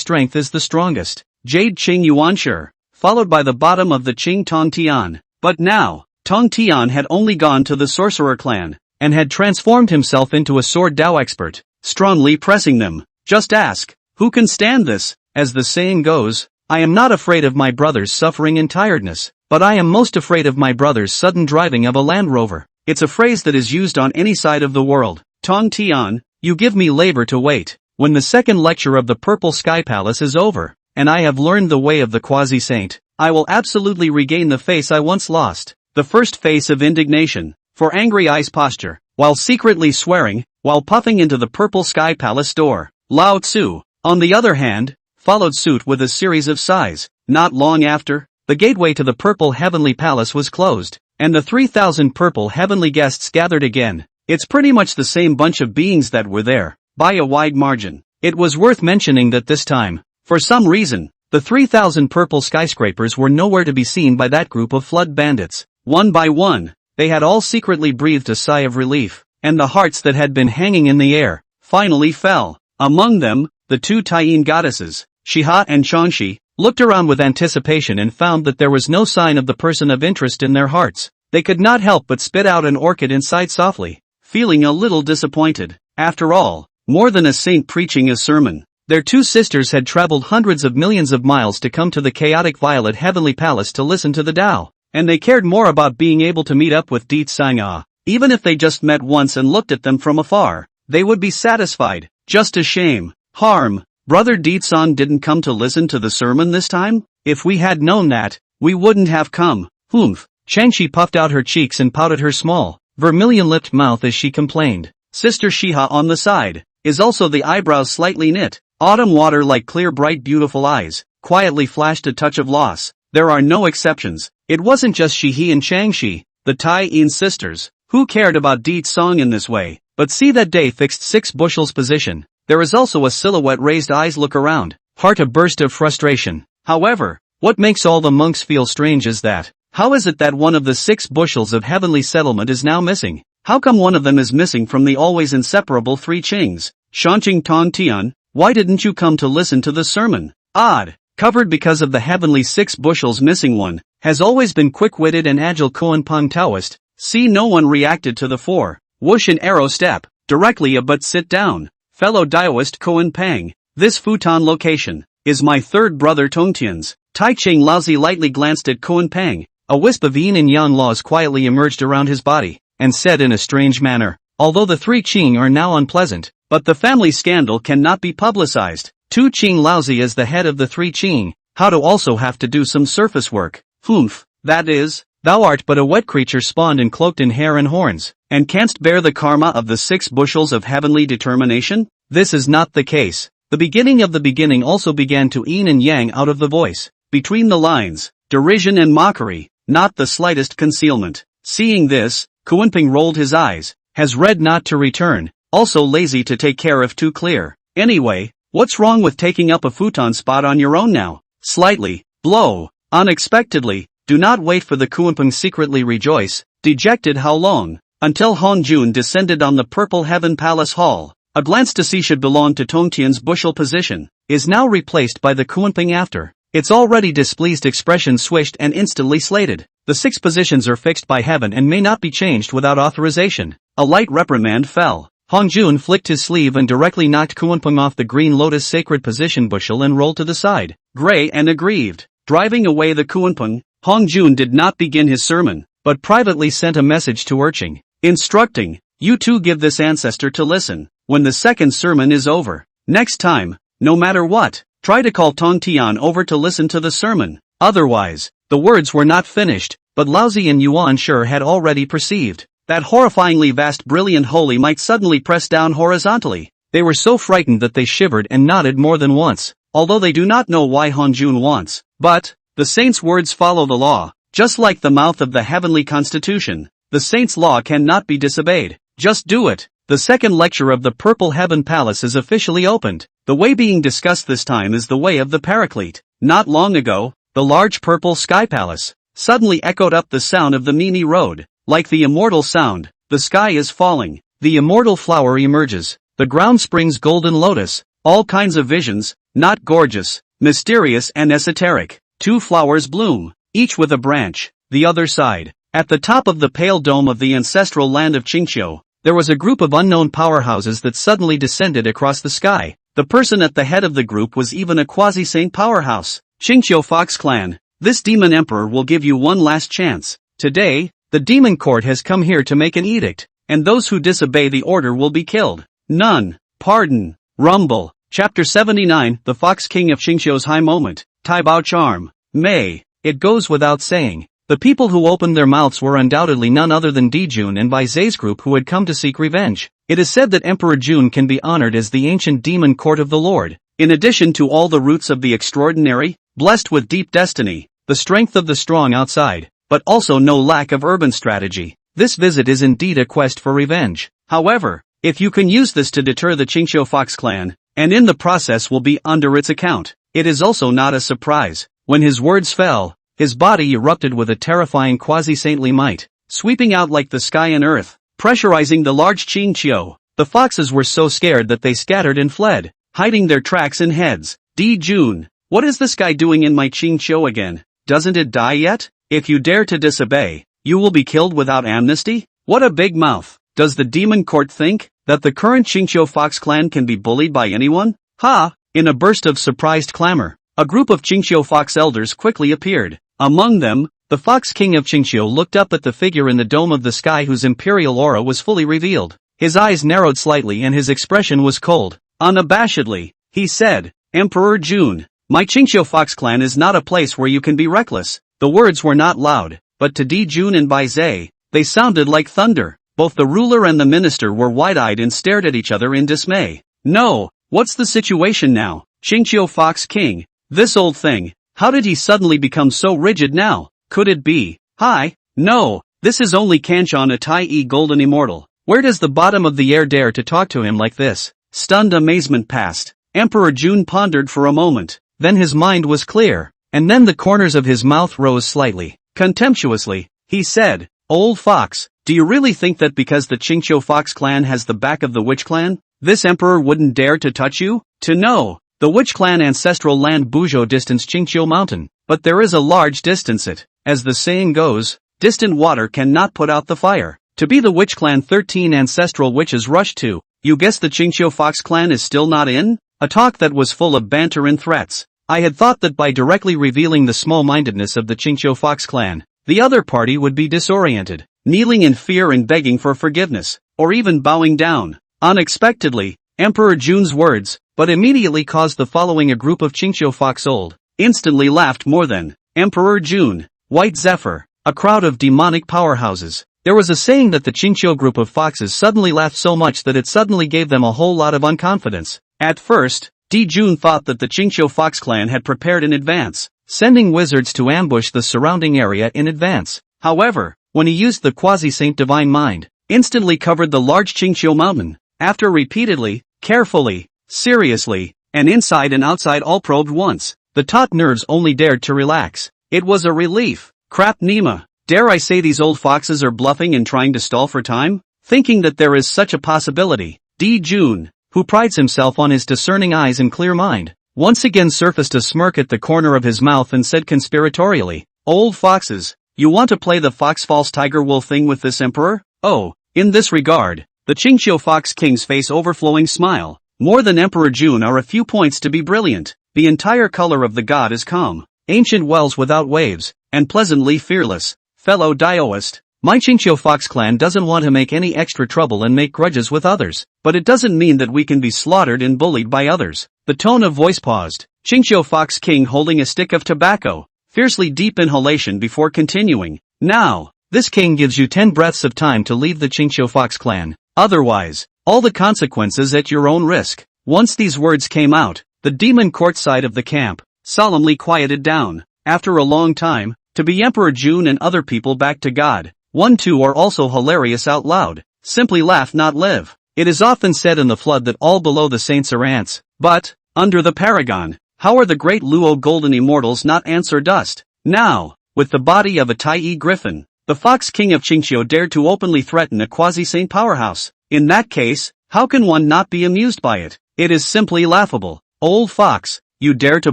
strength is the strongest, Jade Qing Yuan Shi, followed by the bottom of the Qing Tongtian. But now, Tongtian had only gone to the sorcerer clan, and had transformed himself into a sword Dao expert, strongly pressing them. Just ask, who can stand this? As the saying goes, I am not afraid of my brother's suffering and tiredness, but I am most afraid of my brother's sudden driving of a Land Rover. It's a phrase that is used on any side of the world. Tongtian, you give me labor to wait. When the second lecture of the Purple Sky Palace is over, and I have learned the way of the quasi-saint, I will absolutely regain the face I once lost, the first face of indignation, for angry eyes posture, while secretly swearing, while puffing into the Purple Sky Palace door. Lao Tzu, on the other hand, followed suit with a series of sighs. Not long after, the gateway to the Purple Heavenly Palace was closed, and the 3,000 purple heavenly guests gathered again. It's pretty much the same bunch of beings that were there, by a wide margin. It was worth mentioning that this time, for some reason, the 3,000 purple skyscrapers were nowhere to be seen by that group of flood bandits. One by one, they had all secretly breathed a sigh of relief, and the hearts that had been hanging in the air, finally fell. Among them, the two Taiyin goddesses, Shiha and Changshi, looked around with anticipation and found that there was no sign of the person of interest in their hearts. They could not help but spit out an orchid and sighed softly, feeling a little disappointed. After all, more than a saint preaching a sermon, their two sisters had traveled hundreds of millions of miles to come to the chaotic violet heavenly palace to listen to the Tao, and they cared more about being able to meet up with Diet Sangha. Even if they just met once and looked at them from afar, they would be satisfied. Just a shame. Harm. Brother Dietsan didn't come to listen to the sermon this time? If we had known that, we wouldn't have come. Humph. Changshi puffed out her cheeks and pouted her small, vermilion-lipped mouth as she complained. Sister Shiha on the side, is also the eyebrows slightly knit. Autumn water like clear bright beautiful eyes, quietly flashed a touch of loss. There are no exceptions. It wasn't just Shihi and Changshi, the Tai-in sisters, who cared about Diet Song in this way. But see that day fixed 6 bushels position. There is also a silhouette raised eyes look around, heart a burst of frustration. However, what makes all the monks feel strange is that, how is it that one of the 6 bushels of heavenly settlement is now missing? How come one of them is missing from the always inseparable 3 Qings? Shanqing Tongtian, why didn't you come to listen to the sermon? Odd. Covered because of the heavenly 6 bushels missing one, has always been quick-witted and agile Koan Pang Taoist. See, no one reacted to the 4. Whoosh and arrow step, directly but sit down. Fellow Daoist Koan Pang, this futon location, is my third brother Tongtian's. Tai Ching Laozi lightly glanced at Koan Pang. A wisp of yin and yang laws quietly emerged around his body, and said in a strange manner, although the 3 Qing are now unpleasant, but the family scandal cannot be publicized. 2 Qing Laozi as the head of the 3 Qing, how to also have to do some surface work. Humph, that is, thou art but a wet creature spawned and cloaked in hair and horns, and canst bear the karma of the 6 bushels of heavenly determination? This is not the case. The beginning of the beginning also began to yin and yang out of the voice, between the lines, derision and mockery, not the slightest concealment. Seeing this, Kuanping rolled his eyes, has read not to return, also lazy to take care of too clear. Anyway, what's wrong with taking up a futon spot on your own now? Slightly, blow, unexpectedly, do not wait for the Kuanping secretly rejoice, dejected how long, until Hongjun descended on the Purple Heaven Palace Hall. A glance to see should belong to Tongtian's bushel position, is now replaced by the Kuanping after. Its already displeased expression swished and instantly slated. The 6 positions are fixed by heaven and may not be changed without authorization. A light reprimand fell. Hongjun flicked his sleeve and directly knocked Kuanping off the green lotus sacred position bushel and rolled to the side. Gray and aggrieved, driving away the Kuanping, Hongjun did not begin his sermon, but privately sent a message to Urching, instructing, you two give this ancestor to listen, when the second sermon is over. Next time, no matter what, try to call Tongtian over to listen to the sermon. Otherwise, the words were not finished, but Laozi and Yuan Shi had already perceived that horrifyingly vast brilliant holy might suddenly press down horizontally. They were so frightened that they shivered and nodded more than once, although they do not know why Hongjun wants. But, The saint's words follow the law, just like the mouth of the heavenly constitution. The saint's law cannot be disobeyed. Just do it. The second lecture of the Purple Heaven Palace is officially opened. The way being discussed this time is the way of the Paraclete. Not long ago, the large purple sky palace suddenly echoed up the sound of the Mimi Road. Like the immortal sound, the sky is falling. The immortal flower emerges. The ground springs golden lotus. All kinds of visions, not gorgeous, mysterious and esoteric. 2 flowers bloom, each with a branch. The other side. At the top of the pale dome of the ancestral land of Qingqiu, there was a group of unknown powerhouses that suddenly descended across the sky. The person at the head of the group was even a quasi-saint powerhouse. Qingqiu Fox Clan. This demon emperor will give you one last chance. Today, the demon court has come here to make an edict, and those who disobey the order will be killed. None. Pardon. Rumble. Chapter 79, The Fox King of Qingqiu's High Moment. Taibao Charm. May. It goes without saying. The people who opened their mouths were undoubtedly none other than Dijun and Bai Zai's group who had come to seek revenge. It is said that Emperor Jun can be honored as the ancient demon court of the Lord. In addition to all the roots of the extraordinary, blessed with deep destiny, the strength of the strong outside, but also no lack of urban strategy. This visit is indeed a quest for revenge. However, if you can use this to deter the Qingqiu Fox clan, and in the process will be under its account, it is also not a surprise. When his words fell, his body erupted with a terrifying quasi-saintly might, sweeping out like the sky and earth, pressurizing the large Qingqiu. The foxes were so scared that they scattered and fled, hiding their tracks in heads. Dijun, what is this guy doing in my Qingqiu again? Doesn't it die yet? If you dare to disobey, you will be killed without amnesty? What a big mouth. Does the demon court think that the current Qingqiu Fox clan can be bullied by anyone? Ha! In a burst of surprised clamor, a group of Qingqiu Fox elders quickly appeared. Among them, the Fox King of Qingqiu looked up at the figure in the dome of the sky whose imperial aura was fully revealed. His eyes narrowed slightly and his expression was cold. Unabashedly, he said, Emperor Jun, my Qingqiu Fox clan is not a place where you can be reckless. The words were not loud, but to Dijun and Bai Zai, they sounded like thunder. Both the ruler and the minister were wide-eyed and stared at each other in dismay. No, what's the situation now? Qingqiu Fox King, this old thing. How did he suddenly become so rigid now? Could it be? Hi, no, this is only Kanchon a Tai-E Golden Immortal. Where does the bottom of the air dare to talk to him like this? Stunned amazement passed. Emperor Jun pondered for a moment. Then his mind was clear, and then the corners of his mouth rose slightly. Contemptuously, he said, Old Fox, do you really think that because the Qingqiu Fox clan has the back of the Witch clan, this emperor wouldn't dare to touch you? To know. The Witch clan ancestral land Buzhou distance Qingqiu mountain, but there is a large distance it. As the saying goes, distant water cannot put out the fire. To be the Witch clan 13 ancestral witches rushed to. You guess the Qingqiu Fox clan is still not in? A talk that was full of banter and threats. I had thought that by directly revealing the small-mindedness of the Qingqiu Fox clan, the other party would be disoriented, kneeling in fear and begging for forgiveness, or even bowing down. Unexpectedly, Emperor Jun's words, but immediately caused the following a group of Qingqiu Fox old, instantly laughed more than, Emperor Jun, White Zephyr, a crowd of demonic powerhouses. There was a saying that the Qingqiu group of foxes suddenly laughed so much that it suddenly gave them a whole lot of unconfidence. At first, Dijun thought that the Qingqiu Fox clan had prepared in advance, sending wizards to ambush the surrounding area in advance. However, when he used the quasi-saint divine mind, instantly covered the large Qingqiu mountain, after repeatedly, carefully, seriously, and inside and outside all probed once, the taut nerves only dared to relax. It was a relief. Crap Nima, dare I say these old foxes are bluffing and trying to stall for time? Thinking that there is such a possibility, Dijun, who prides himself on his discerning eyes and clear mind, once again surfaced a smirk at the corner of his mouth and said conspiratorially, Old foxes, you want to play the fox false tiger wolf thing with this emperor? Oh, in this regard, the Qingqiu Fox King's face overflowing smile. More than Emperor Jun are a few points to be brilliant. The entire color of the god is calm, ancient wells without waves, and pleasantly fearless. Fellow Daoist, my Qingqiu Fox clan doesn't want to make any extra trouble and make grudges with others, but it doesn't mean that we can be slaughtered and bullied by others. The tone of voice paused. Qingqiu Fox King holding a stick of tobacco, fiercely deep inhalation before continuing. Now, this king gives you 10 breaths of time to leave the Qingqiu Fox clan. Otherwise, all the consequences at your own risk. Once these words came out, the demon court side of the camp solemnly quieted down. after a long time, to be Emperor June and other people back to God. 1-2 are also hilarious out loud. Simply laugh not live. It is often said in the flood that all below the saints are ants. But, under the paragon, how are the great Luo golden immortals not ants or dust? Now, with the body of a Tai griffin, the Fox King of Qingqiu dared to openly threaten a quasi-saint powerhouse. In that case, how can one not be amused by it? It is simply laughable. Old fox, you dare to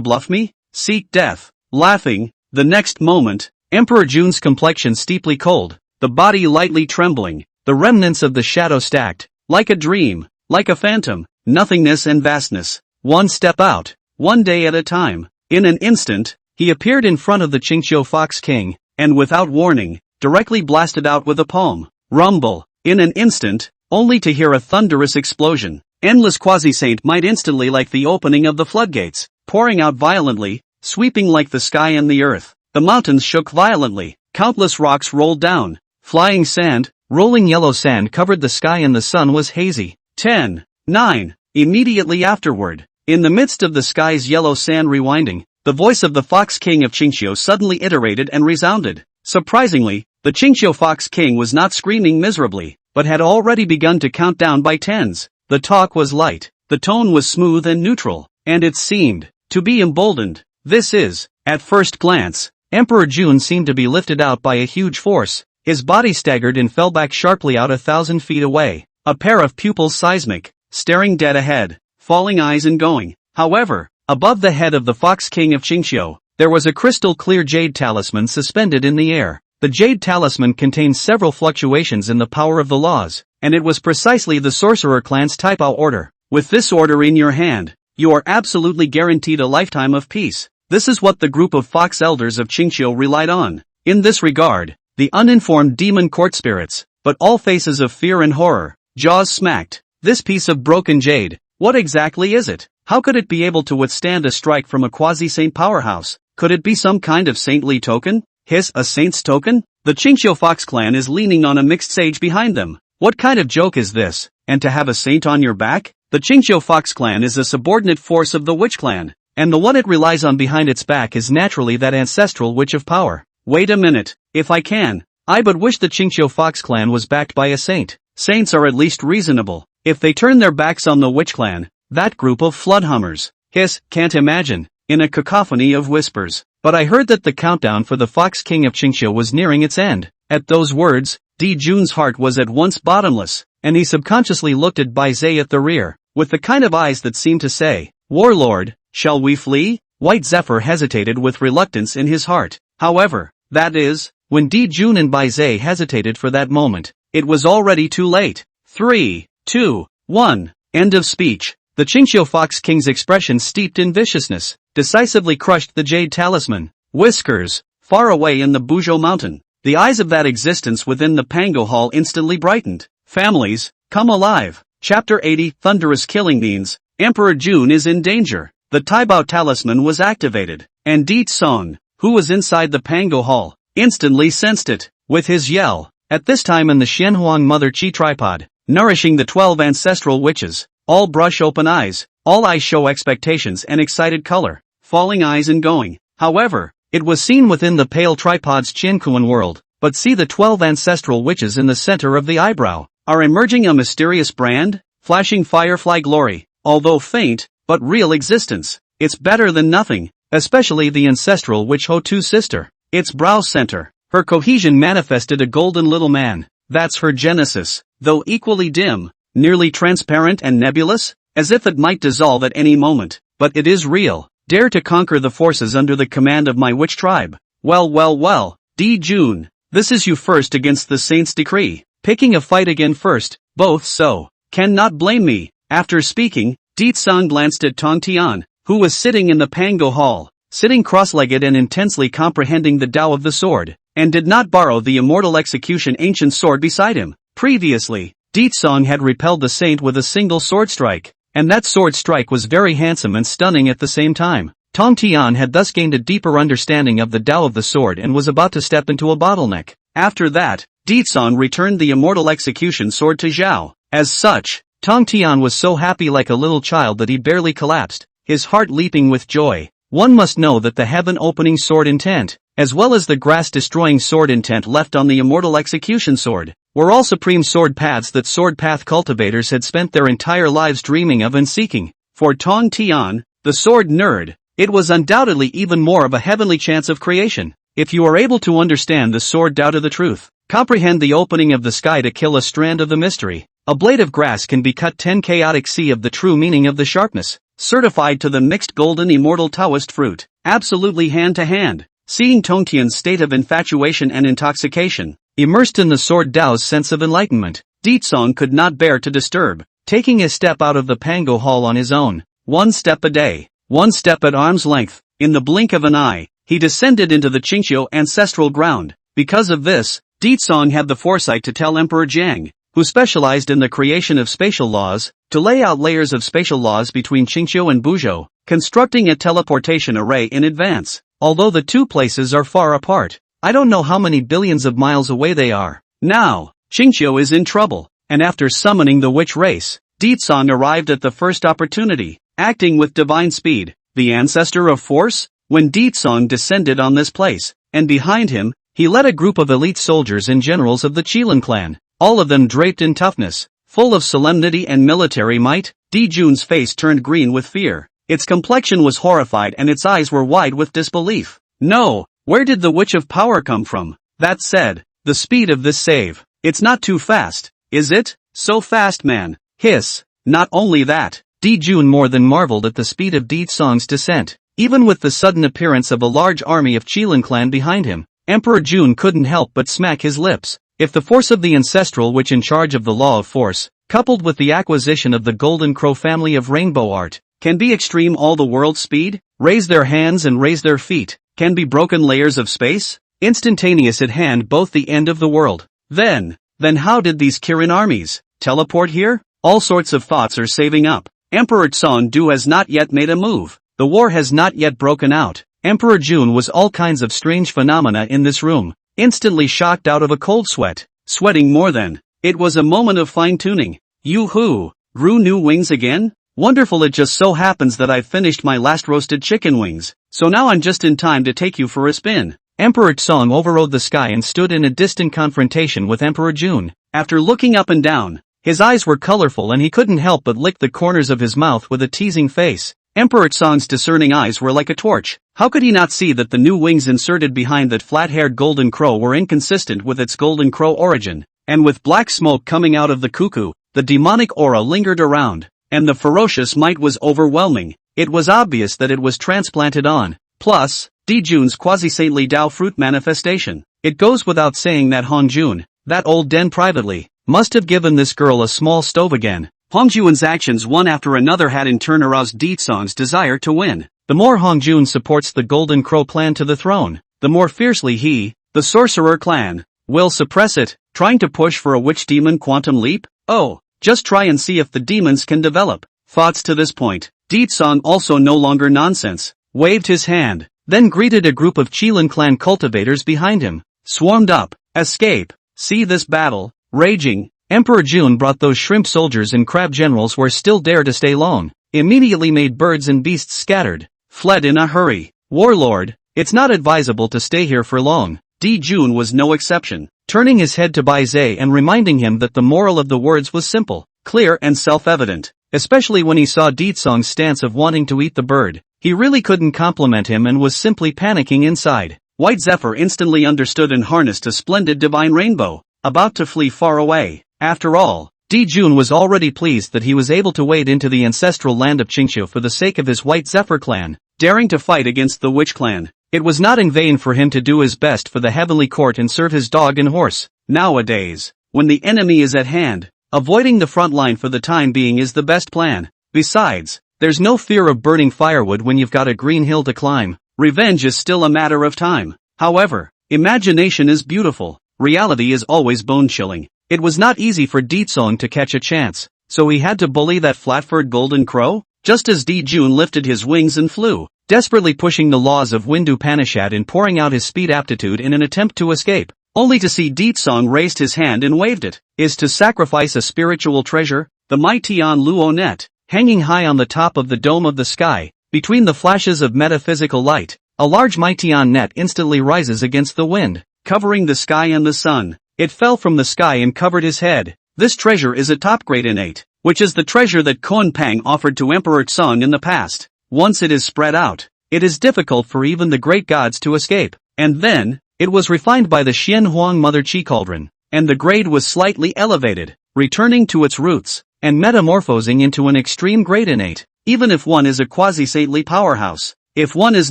bluff me? Seek death. Laughing, the next moment, Emperor June's complexion steeply cold, the body lightly trembling, the remnants of the shadow stacked, like a dream, like a phantom, nothingness and vastness. One step out, one day at a time. In an instant, he appeared in front of the Qingqiu Fox King, and without warning, directly blasted out with a palm. Rumble. In an instant, only to hear a thunderous explosion. Endless quasi-saint might instantly like the opening of the floodgates, pouring out violently, sweeping like the sky and the earth. The mountains shook violently, countless rocks rolled down, flying sand, rolling yellow sand covered the sky and the sun was hazy. 10, 9. Immediately afterward, in the midst of the sky's yellow sand rewinding, the voice of the Fox King of Qingqiu suddenly iterated and resounded. Surprisingly, the Qingqiu Fox King was not screaming miserably, but had already begun to count down by tens. The talk was light, the tone was smooth and neutral, and it seemed to be emboldened. This is, at first glance, Emperor June seemed to be lifted out by a huge force. His body staggered and fell back sharply out 1,000 feet away, a pair of pupils seismic, staring dead ahead, falling eyes and going. However, above the head of the Fox King of Qingqiu, there was a crystal-clear jade talisman suspended in the air. The jade talisman contained several fluctuations in the power of the laws, and it was precisely the sorcerer clan's Taipao order. With this order in your hand, you are absolutely guaranteed a lifetime of peace. This is what the group of fox elders of Qingqiu relied on. In this regard, the uninformed demon court spirits, but all faces of fear and horror, jaws smacked. This piece of broken jade, what exactly is it? How could it be able to withstand a strike from a quasi-saint powerhouse? Could it be some kind of saintly token? Hiss, a saint's token? The Qingqiu Fox clan is leaning on a mixed sage behind them. What kind of joke is this? And to have a saint on your back? The Qingqiu Fox clan is a subordinate force of the Witch clan, and the one it relies on behind its back is naturally that ancestral witch of power. Wait a minute, if I can, I but wish the Qingqiu Fox clan was backed by a saint. Saints are at least reasonable. If they turn their backs on the Witch clan, that group of floodhummers, hiss, can't imagine, in a cacophony of whispers. But I heard that the countdown for the Fox King of Qingqiu was nearing its end. At those words, Di Jun's heart was at once bottomless, and he subconsciously looked at Bai Zhe at the rear, with the kind of eyes that seemed to say, Warlord, shall we flee? White Zephyr hesitated with reluctance in his heart. However, that is, when Di Jun and Bai Zhe hesitated for that moment, it was already too late. 3, 2, 1. End of speech. The Qingqiu Fox King's expression steeped in viciousness, decisively crushed the jade talisman. Whiskers, far away in the Buzhou mountain, the eyes of that existence within the Pango Hall instantly brightened. Families, come alive. Chapter 80. Thunderous killing means, Emperor June is in danger. The Taibao talisman was activated, and Di Song, who was inside the Pango Hall, instantly sensed it. With his yell, at this time in the Xianhuang Mother Qi tripod, nourishing the 12 ancestral witches, all brush open eyes, all eyes show expectations and excited color, falling eyes and going. However, it was seen within the pale tripod's Qiankuan world, but see the 12 ancestral witches in the center of the eyebrow, are emerging a mysterious brand, flashing firefly glory, although faint, but real existence. It's better than nothing, especially the ancestral witch Ho-Tu's sister. Its brow center, her cohesion manifested a golden little man. That's her genesis, though equally dim, nearly transparent and nebulous, as if it might dissolve at any moment, but it is real. Dare to conquer the forces under the command of my witch tribe. Well, Di Jun, this is you first against the saint's decree, picking a fight again first, both so, cannot blame me. After speaking, Di Tsang glanced at Tong Tian, who was sitting in the Pango Hall, sitting cross-legged and intensely comprehending the Tao of the sword, and did not borrow the immortal execution ancient sword beside him. Previously, Di Tsang had repelled the saint with a single sword strike, and that sword strike was very handsome and stunning at the same time. Tong Tian had thus gained a deeper understanding of the Tao of the sword and was about to step into a bottleneck. After that, Di Tsang returned the immortal execution sword to Zhao. As such, Tong Tian was so happy like a little child that he barely collapsed, his heart leaping with joy. one must know that the heaven-opening sword intent, as well as the grass-destroying sword intent left on the immortal execution sword, were all supreme sword paths that sword path cultivators had spent their entire lives dreaming of and seeking. For Tong Tian, the sword nerd, it was undoubtedly even more of a heavenly chance of creation. If you are able to understand the sword doubt of the truth, comprehend the opening of the sky to kill a strand of the mystery, a blade of grass can be cut 10 chaotic sea of the true meaning of the sharpness, certified to the mixed golden immortal Taoist fruit, absolutely hand to hand. Seeing Tongtian's state of infatuation and intoxication, immersed in the sword Dao's sense of enlightenment, Ditsong could not bear to disturb, taking a step out of the Pango Hall on his own, one step a day, one step at arm's length. In the blink of an eye, he descended into the Qingqiu ancestral ground. Because of this, Ditsong had the foresight to tell Emperor Jiang, who specialized in the creation of spatial laws, to lay out layers of spatial laws between Qingqiu and Buzhou, constructing a teleportation array in advance. Although the two places are far apart, I don't know how many billions of miles away they are. Now, Qingqiu is in trouble, and after summoning the witch race, Ditsong arrived at the first opportunity, acting with divine speed, the ancestor of force. When Ditsong descended on this place, and behind him, he led a group of elite soldiers and generals of the Qilin clan, all of them draped in toughness, full of solemnity and military might. Dijun's face turned green with fear. Its complexion was horrified and its eyes were wide with disbelief. No, where did the Witch of Power come from? That said, the speed of this save, it's not too fast, is it? So fast, man. Hiss. Not only that, Dijun more than marveled at the speed of Ditsong's descent. Even with the sudden appearance of a large army of Qilin clan behind him, Emperor Jun couldn't help but smack his lips. If the force of the ancestral witch in charge of the law of force, coupled with the acquisition of the Golden Crow family of rainbow art, can be extreme all the world's speed, raise their hands and raise their feet, can be broken layers of space, instantaneous at hand both the end of the world. Then how did these Kirin armies teleport here? All sorts of thoughts are saving up. Emperor Tsong Du has not yet made a move. The war has not yet broken out. Emperor Jun was all kinds of strange phenomena in this room, instantly shocked out of a cold sweat, sweating more than. It was a moment of fine-tuning. Yoo-hoo, grew new wings again? Wonderful, it just so happens that I've finished my last roasted chicken wings, so now I'm just in time to take you for a spin. Emperor Tsong overrode the sky and stood in a distant confrontation with Emperor Jun. After looking up and down, his eyes were colorful and he couldn't help but lick the corners of his mouth with a teasing face. Emperor Tsong's discerning eyes were like a torch. How could he not see that the new wings inserted behind that flat-haired golden crow were inconsistent with its golden crow origin? And with black smoke coming out of the cuckoo, the demonic aura lingered around, and the ferocious might was overwhelming. It was obvious that it was transplanted on. Plus, Dijun's quasi-saintly Dao fruit manifestation. It goes without saying that Hongjun, that old den privately, must have given this girl a small stove again. Hongjun's actions one after another had in turn aroused Ditsong's desire to win. The more Hongjun supports the Golden Crow clan to the throne, the more fiercely he, the sorcerer clan, will suppress it, trying to push for a witch demon quantum leap? Oh, just try and see if the demons can develop. Thoughts to this point, Ditsong also no longer nonsense, waved his hand, then greeted a group of Qilin clan cultivators behind him, swarmed up, escape, see this battle, raging. Emperor Jun brought those shrimp soldiers and crab generals where still dare to stay long, immediately made birds and beasts scattered, fled in a hurry. Warlord, it's not advisable to stay here for long. Dijun was no exception, turning his head to Bai Zhe and reminding him that the moral of the words was simple, clear and self-evident, especially when he saw Ditsong's stance of wanting to eat the bird. He really couldn't compliment him and was simply panicking inside. White Zephyr instantly understood and harnessed a splendid divine rainbow, about to flee far away. After all, Dijun was already pleased that he was able to wade into the ancestral land of Qingqiu for the sake of his White Zephyr clan, daring to fight against the Witch clan. It was not in vain for him to do his best for the heavenly court and serve his dog and horse. Nowadays, when the enemy is at hand, avoiding the front line for the time being is the best plan. Besides, there's no fear of burning firewood when you've got a green hill to climb. Revenge is still a matter of time. However, imagination is beautiful. Reality is always bone-chilling. It was not easy for Ditsong to catch a chance, so he had to bully that flat-furred golden crow, just as Dijun lifted his wings and flew, desperately pushing the laws of Windu Upanishad and pouring out his speed aptitude in an attempt to escape, only to see Ditsong raised his hand and waved it. Is to sacrifice a spiritual treasure, the mighty An Luo net, hanging high on the top of the dome of the sky, Between the flashes of metaphysical light, a large Mytion net instantly rises against the wind, covering the sky and the sun. It fell from the sky and covered his head. This treasure is a top-grade innate, which is the treasure that Khon Pang offered to Emperor Tsong in the past. Once it is spread out, it is difficult for even the great gods to escape. And then, it was refined by the Xian Huang Mother Chi Cauldron, and the grade was slightly elevated, returning to its roots, and metamorphosing into an extreme grade innate. Even if one is a quasi-saintly powerhouse, if one is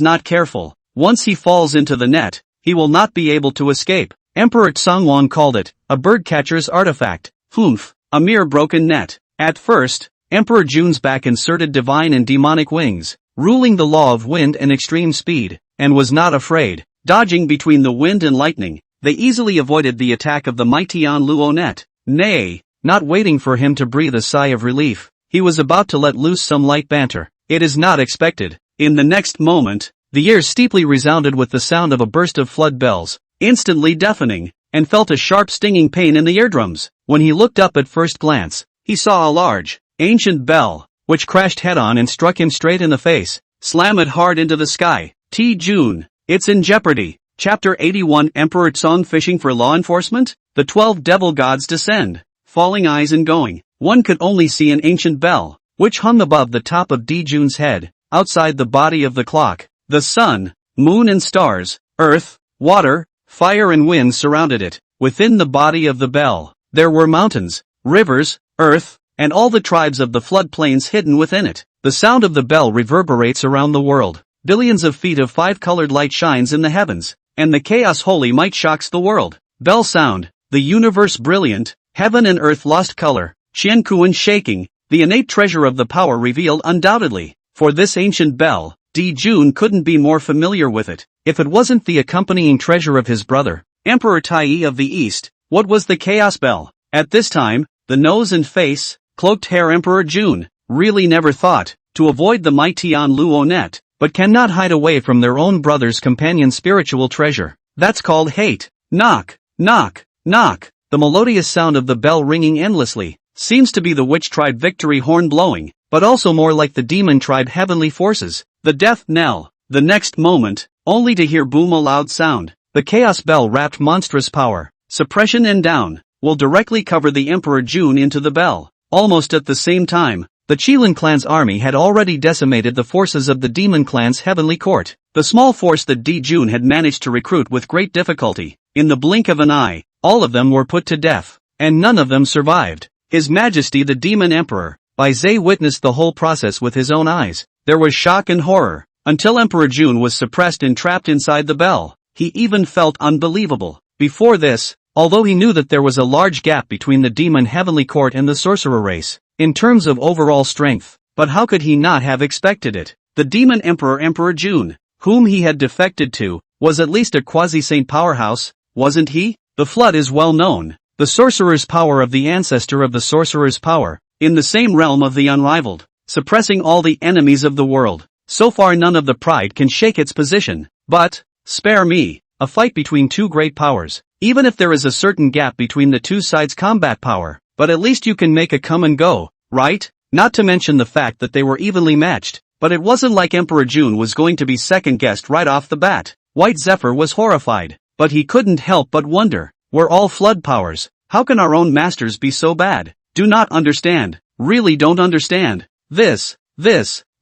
not careful, once he falls into the net, he will not be able to escape. Emperor Tsongwan called it a birdcatcher's artifact, humph, a mere broken net. At first, Emperor Jun's back inserted divine and demonic wings, ruling the law of wind and extreme speed, and was not afraid. Dodging between the wind and lightning, they easily avoided the attack of the Mytion Luo net. Nay, not waiting for him to breathe a sigh of relief, he was about to let loose some light banter. It is not expected. In the next moment, the ears steeply resounded with the sound of a burst of flood bells, instantly deafening, and felt a sharp stinging pain in the eardrums. When he looked up at first glance, he saw a large, ancient bell, which crashed head-on and struck him straight in the face, slam it hard into the sky. Jun, it's in jeopardy. Chapter 81 Emperor Tsong fishing for law enforcement? The 12 devil gods descend, falling eyes and going. One could only see an ancient bell, which hung above the top of Jun's head, outside the body of the clock. The sun, moon and stars, earth, water, fire and wind surrounded it. Within the body of the bell, there were mountains, rivers, earth, and all the tribes of the floodplains hidden within it. The sound of the bell reverberates around the world. Billions of feet of five-colored light shines in the heavens, and the chaos holy might shocks the world. Bell sound, the universe brilliant, heaven and earth lost color, Qian Kuan shaking, the innate treasure of the power revealed undoubtedly. For this ancient bell, Jun couldn't be more familiar with it. If it wasn't the accompanying treasure of his brother, Emperor Tai of the East, what was the chaos bell? At this time, the nose and face, cloaked hair Emperor Jun, really never thought to avoid the Mytion Luo net, but cannot hide away from their own brother's companion spiritual treasure. That's called hate. Knock, knock, knock. The melodious sound of the bell ringing endlessly seems to be the witch tribe victory horn blowing, but also more like the demon tribe heavenly forces. The death knell. The next moment, only to hear boom a loud sound. The chaos bell wrapped monstrous power, suppression and down, will directly cover the Emperor Jun into the bell. Almost at the same time, the Qilin clan's army had already decimated the forces of the demon clan's heavenly court. The small force that Jun had managed to recruit with great difficulty, in the blink of an eye, all of them were put to death, and none of them survived. His Majesty the Demon Emperor, Bai Zhe witnessed the whole process with his own eyes. There was shock and horror, until Emperor Jun was suppressed and trapped inside the bell. He even felt unbelievable. Before this, although he knew that there was a large gap between the demon heavenly court and the sorcerer race, in terms of overall strength, but how could he not have expected it? The demon emperor Emperor Jun, whom he had defected to, was at least a quasi-saint powerhouse, wasn't he? The flood is well known, the sorcerer's power of the ancestor of the sorcerer's power, in the same realm of the unrivaled, suppressing all the enemies of the world. So far none of the pride can shake its position. But, spare me, a fight between two great powers, even if there is a certain gap between the two sides' combat power, but at least you can make a come and go, right? Not to mention the fact that they were evenly matched, but it wasn't like Emperor Jun was going to be second-guessed right off the bat. White Zephyr was horrified, but he couldn't help but wonder, we're all flood powers, how can our own masters be so bad? Do not understand, really don't understand. This,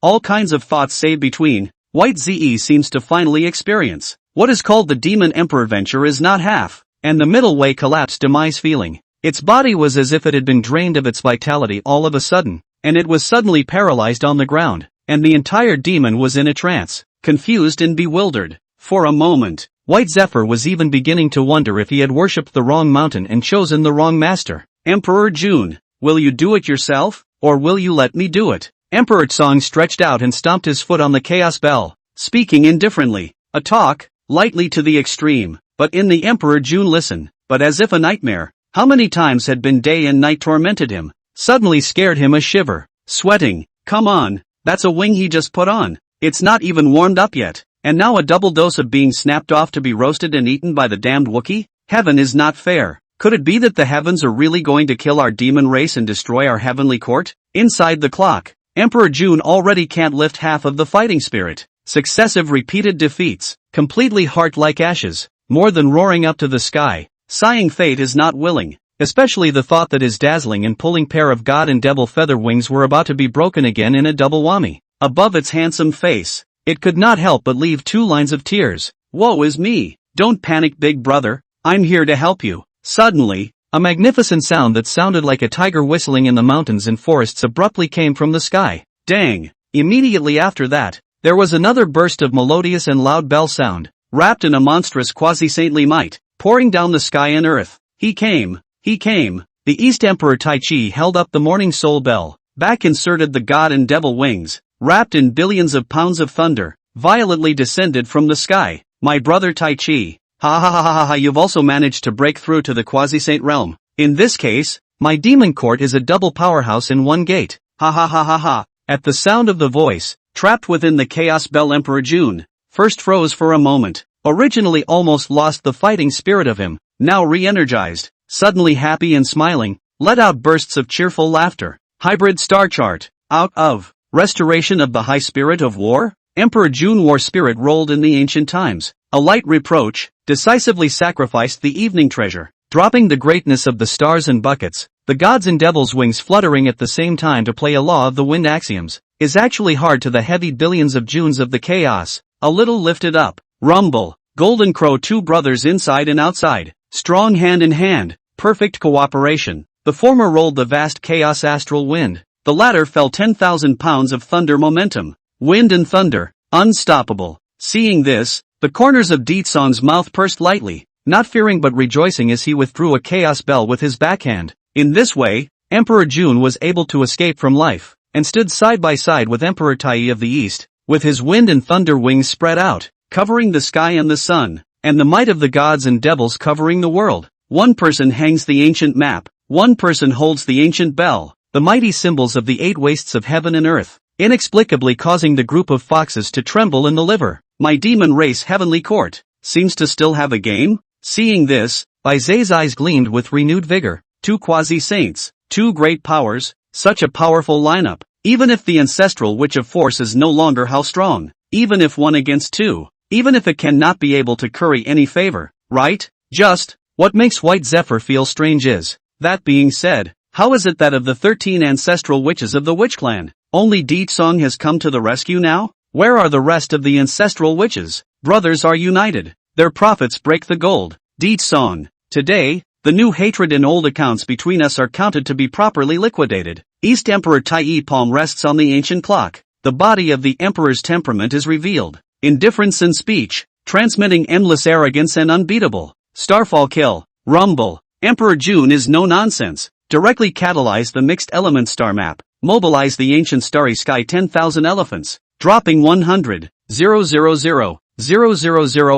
all kinds of thoughts save between, White Ze seems to finally experience. What is called the Demon Emperor venture is not half, and the middle way collapsed demise feeling. Its body was as if it had been drained of its vitality all of a sudden, and it was suddenly paralyzed on the ground, and the entire demon was in a trance, confused and bewildered. For a moment, White Zephyr was even beginning to wonder if he had worshipped the wrong mountain and chosen the wrong master. Emperor Jun, will you do it yourself, or will you let me do it? Emperor Tsong stretched out and stomped his foot on the chaos bell, speaking indifferently. A talk, lightly to the extreme, but in the Emperor Jun listen, but as if a nightmare. How many times had been day and night tormented him, suddenly scared him a shiver, sweating. Come on, that's a wing he just put on. It's not even warmed up yet, and now a double dose of being snapped off to be roasted and eaten by the damned Wookiee? Heaven is not fair. Could it be that the heavens are really going to kill our demon race and destroy our heavenly court? Inside the clock, Emperor June already can't lift half of the fighting spirit. Successive repeated defeats, completely heart-like ashes, more than roaring up to the sky, sighing fate is not willing, especially the thought that his dazzling and pulling pair of god and devil feather wings were about to be broken again in a double whammy. Above its handsome face, it could not help but leave 2 lines of tears. Woe is me! Don't panic, big brother, I'm here to help you. Suddenly, a magnificent sound that sounded like a tiger whistling in the mountains and forests abruptly came from the sky. Dang! Immediately after that, there was another burst of melodious and loud bell sound, wrapped in a monstrous quasi-saintly might, pouring down the sky and earth. He came! The East Emperor Tai Chi held up the morning soul bell, back inserted the god and devil wings, wrapped in billions of pounds of thunder, violently descended from the sky. My brother Tai Chi. Ha ha ha ha ha, you've also managed to break through to the quasi-saint realm. In this case, my demon court is a double powerhouse in one gate. Ha ha ha ha ha. At the sound of the voice, trapped within the chaos bell, Emperor June first froze for a moment, originally almost lost the fighting spirit of him, now re-energized, suddenly happy and smiling, let out bursts of cheerful laughter. Hybrid star chart. Out of restoration of the high spirit of war? Emperor June war spirit rolled in the ancient times. A light reproach, decisively sacrificed the evening treasure, dropping the greatness of the stars and buckets, the gods and devils' wings fluttering at the same time to play a law of the wind axioms, is actually hard to the heavy billions of Junes of the chaos. A little lifted up, rumble, golden crow, 2 brothers inside and outside, strong hand in hand, perfect cooperation. The former rolled the vast chaos astral wind, the latter fell 10,000 pounds of thunder momentum. Wind and thunder, unstoppable. Seeing this, the corners of Deetsong's mouth pursed lightly, not fearing but rejoicing as he withdrew a chaos bell with his backhand. In this way, Emperor June was able to escape from life, and stood side by side with Emperor Tai of the East, with his wind and thunder wings spread out, covering the sky and the sun, and the might of the gods and devils covering the world. One person hangs the ancient map, one person holds the ancient bell, the mighty symbols of the 8 wastes of heaven and earth, inexplicably causing the group of foxes to tremble in the liver. My demon race heavenly court seems to still have a game? Seeing this, Bai Zai's eyes gleamed with renewed vigor. 2 quasi-saints, 2 great powers, such a powerful lineup. Even if the ancestral witch of force is no longer how strong, even if 1 against 2, even if it cannot be able to curry any favor, right? Just, what makes White Zephyr feel strange is, that being said, how is it that of the 13 ancestral witches of the Witch Clan, only Deetsong has come to the rescue now? Where are the rest of the ancestral witches? Brothers are united, their prophets break the gold. Deetsong. Today, the new hatred and old accounts between us are counted to be properly liquidated. East Emperor Tai palm rests on the ancient clock. The body of the emperor's temperament is revealed. Indifference in speech, transmitting endless arrogance and unbeatable. Starfall kill, rumble. Emperor June is no nonsense. Directly catalyze the mixed element star map. Mobilize the ancient starry sky 10,000 elephants. Dropping 100,000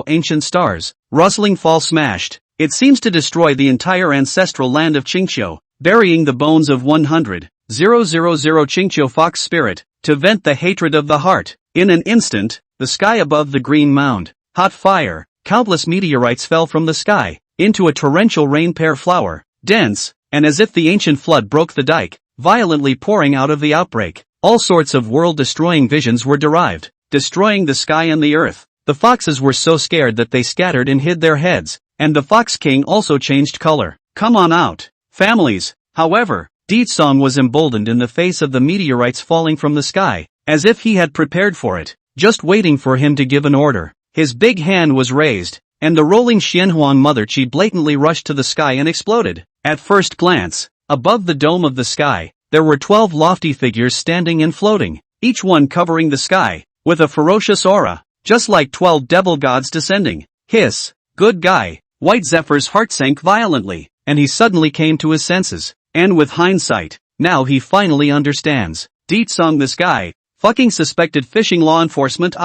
ancient stars. Rustling fall smashed. It seems to destroy the entire ancestral land of Qingqiu, burying the bones of 100,000 Qingqiu fox spirit, to vent the hatred of the heart. In an instant, the sky above the green mound, hot fire, countless meteorites fell from the sky, into a torrential rain pear flower, dense, and as if the ancient flood broke the dike, violently pouring out of the outbreak. All sorts of world-destroying visions were derived, destroying the sky and the earth. The foxes were so scared that they scattered and hid their heads, and the Fox King also changed color. Come on out, families. However, Deetsong was emboldened in the face of the meteorites falling from the sky, as if he had prepared for it, just waiting for him to give an order. His big hand was raised, and the rolling Xianhuang Mother Qi blatantly rushed to the sky and exploded. At first glance, above the dome of the sky, there were 12 lofty figures standing and floating, each one covering the sky, with a ferocious aura, just like 12 devil gods descending. Hiss, good guy. White Zephyr's heart sank violently, and he suddenly came to his senses, and with hindsight, now he finally understands. Deetsong this guy, fucking suspected fishing law enforcement.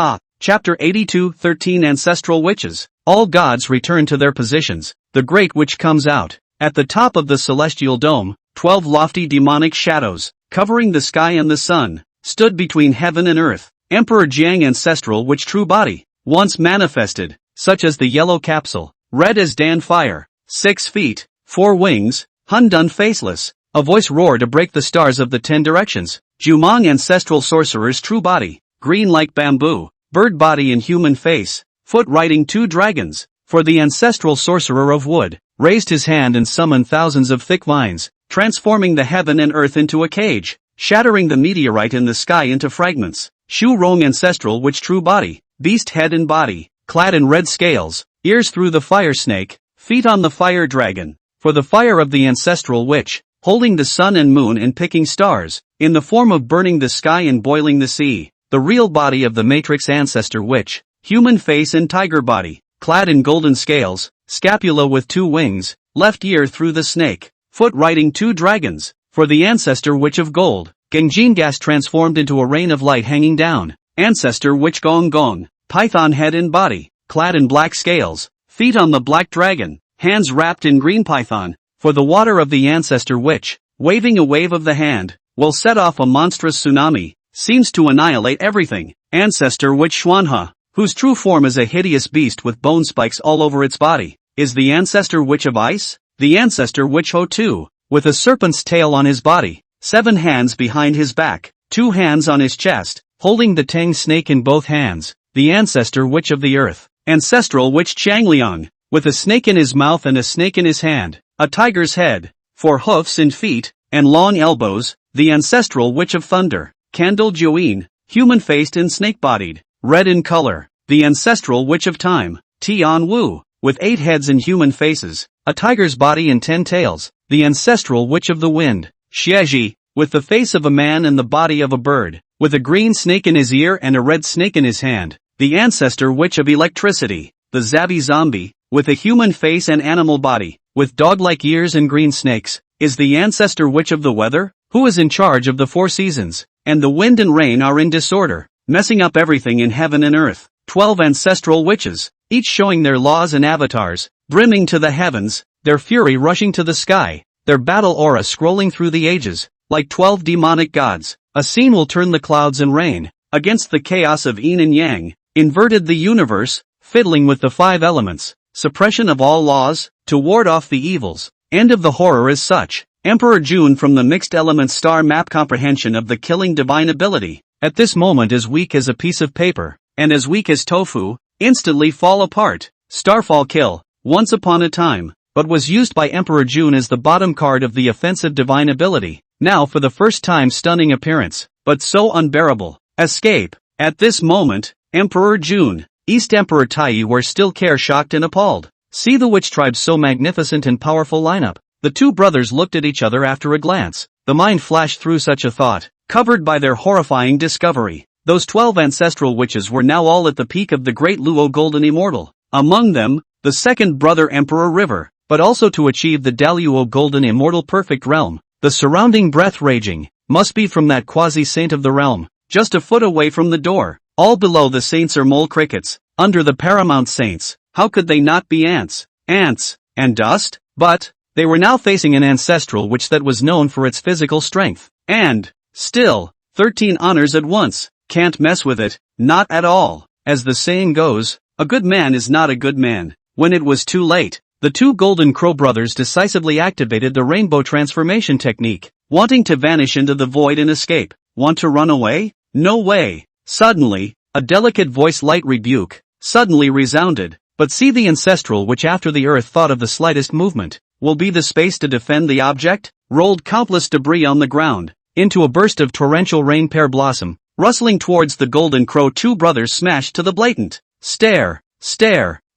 Chapter 82 13 Ancestral Witches. All gods return to their positions, the Great Witch comes out. At the top of the celestial dome, 12 lofty demonic shadows, covering the sky and the sun, stood between heaven and earth. Emperor Jiang Ancestral Witch true body, once manifested, such as the yellow capsule, red as Dan fire, 6 feet, 4 wings, Hundun faceless, A voice roared to break the stars of the 10 directions. Jumong ancestral sorcerer's true body, green like bamboo, bird body and human face, foot riding 2 dragons. For the ancestral sorcerer of wood raised his hand and summoned thousands of thick vines, transforming the heaven and earth into a cage, shattering the meteorite in the sky into fragments. Shu Rong ancestral witch true body, beast head and body, clad in red scales, ears through the fire snake, feet on the fire dragon. For the fire of the ancestral witch, holding the sun and moon and picking stars, in the form of burning the sky and boiling the sea. The real body of the matrix ancestor witch, human face and tiger body, clad in golden scales, scapula with 2 wings, left ear through the snake, foot riding 2 dragons. For the ancestor witch of gold, Gengjin gas transformed into a rain of light hanging down. Ancestor witch Gong Gong, python head and body, clad in black scales, feet on the black dragon, hands wrapped in green python. For the water of the ancestor witch, waving a wave of the hand, will set off a monstrous tsunami, seems to annihilate everything. Ancestor witch Xuanhe, whose true form is a hideous beast with bone spikes all over its body, is the ancestor witch of ice. The ancestor witch Ho Tu, with a serpent's tail on his body, 7 hands behind his back, 2 hands on his chest, holding the Tang snake in both hands. The ancestor witch of the earth, ancestral witch Changliang, with a snake in his mouth and a snake in his hand, a tiger's head, 4 hoofs and feet, and long elbows. The ancestral witch of thunder, Candle Join, human-faced and snake-bodied, red in color. The ancestral witch of time, Tian Wu, with 8 heads and human faces, a tiger's body and 10 tails. The ancestral witch of the wind, Xieji, with the face of a man and the body of a bird, with a green snake in his ear and a red snake in his hand. The ancestor witch of electricity, the Zabi zombie, with a human face and animal body, with dog-like ears and green snakes, is the ancestor witch of the weather, who is in charge of the 4 seasons, and the wind and rain are in disorder, messing up everything in heaven and earth. 12 ancestral witches, each showing their laws and avatars, brimming to the heavens, their fury rushing to the sky, their battle aura scrolling through the ages, like 12 demonic gods. A scene will turn the clouds and rain, against the chaos of yin and yang, inverted the universe, fiddling with the 5 elements, suppression of all laws, to ward off the evils. End of the horror is such. Emperor June from the mixed element star map comprehension of the killing divine ability, at this moment as weak as a piece of paper, and as weak as tofu, instantly fall apart. Starfall kill, once upon a time, but was used by Emperor June as the bottom card of the offensive divine ability, now for the first time stunning appearance, but so unbearable. Escape. At this moment, Emperor June, East Emperor Tai were still shocked and appalled. See the witch tribe's so magnificent and powerful lineup. The 2 brothers looked at each other after a glance. The mind flashed through such a thought, covered by their horrifying discovery. Those 12 ancestral witches were now all at the peak of the great Luo Golden Immortal. Among them, the second brother Emperor River, but also to achieve the Daluo Golden Immortal Perfect Realm. The surrounding breath raging, must be from that quasi-saint of the realm, just a foot away from the door. All below the saints are mole crickets, under the paramount saints, how could they not be ants? Ants, and dust? But, they were now facing an ancestral witch that was known for its physical strength. And, still, 13 honors at once, can't mess with it, not at all. As the saying goes, a good man is not a good man. When it was too late, the 2 Golden Crow brothers decisively activated the rainbow transformation technique, wanting to vanish into the void and escape. Want to run away? No way. Suddenly, a delicate voice light rebuke, suddenly resounded. But see the ancestral which after the earth thought of the slightest movement, will be the space to defend the object, rolled countless debris on the ground, into a burst of torrential rain pear blossom, rustling towards the Golden Crow. 2 brothers smashed to the blatant. Stare.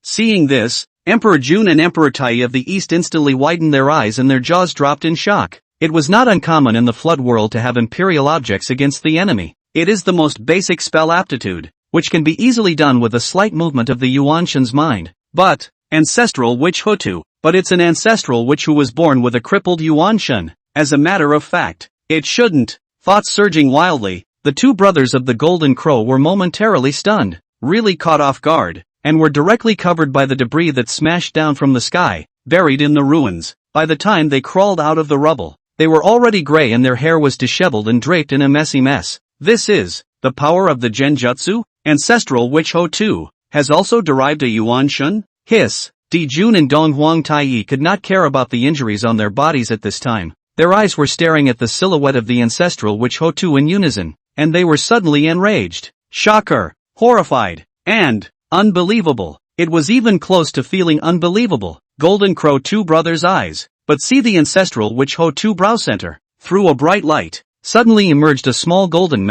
Seeing this, Emperor June and Emperor Tai of the East instantly widened their eyes and their jaws dropped in shock. It was not uncommon in the flood world to have imperial objects against the enemy. It is the most basic spell aptitude, which can be easily done with a slight movement of the Yuanshan's mind. But, ancestral witch Hutu, but it's an ancestral witch who was born with a crippled Yuanshan. As a matter of fact, it shouldn't. Thoughts surging wildly, the 2 brothers of the Golden Crow were momentarily stunned, really caught off guard, and were directly covered by the debris that smashed down from the sky, buried in the ruins. By the time they crawled out of the rubble, they were already gray and their hair was disheveled and draped in a messy mess. This is the power of the Genjutsu. Ancestral witch Ho-Tu has also derived a Yuanshan. Hiss. Di Jun and Dong Huang Tai could not care about the injuries on their bodies at this time. Their eyes were staring at the silhouette of the ancestral witch Hotu in unison, and they were suddenly enraged, shocker, horrified, and unbelievable. It was even close to feeling unbelievable. Golden Crow Two Brothers' eyes. But see the ancestral witch Hotu brow center. Through a bright light, suddenly emerged a small golden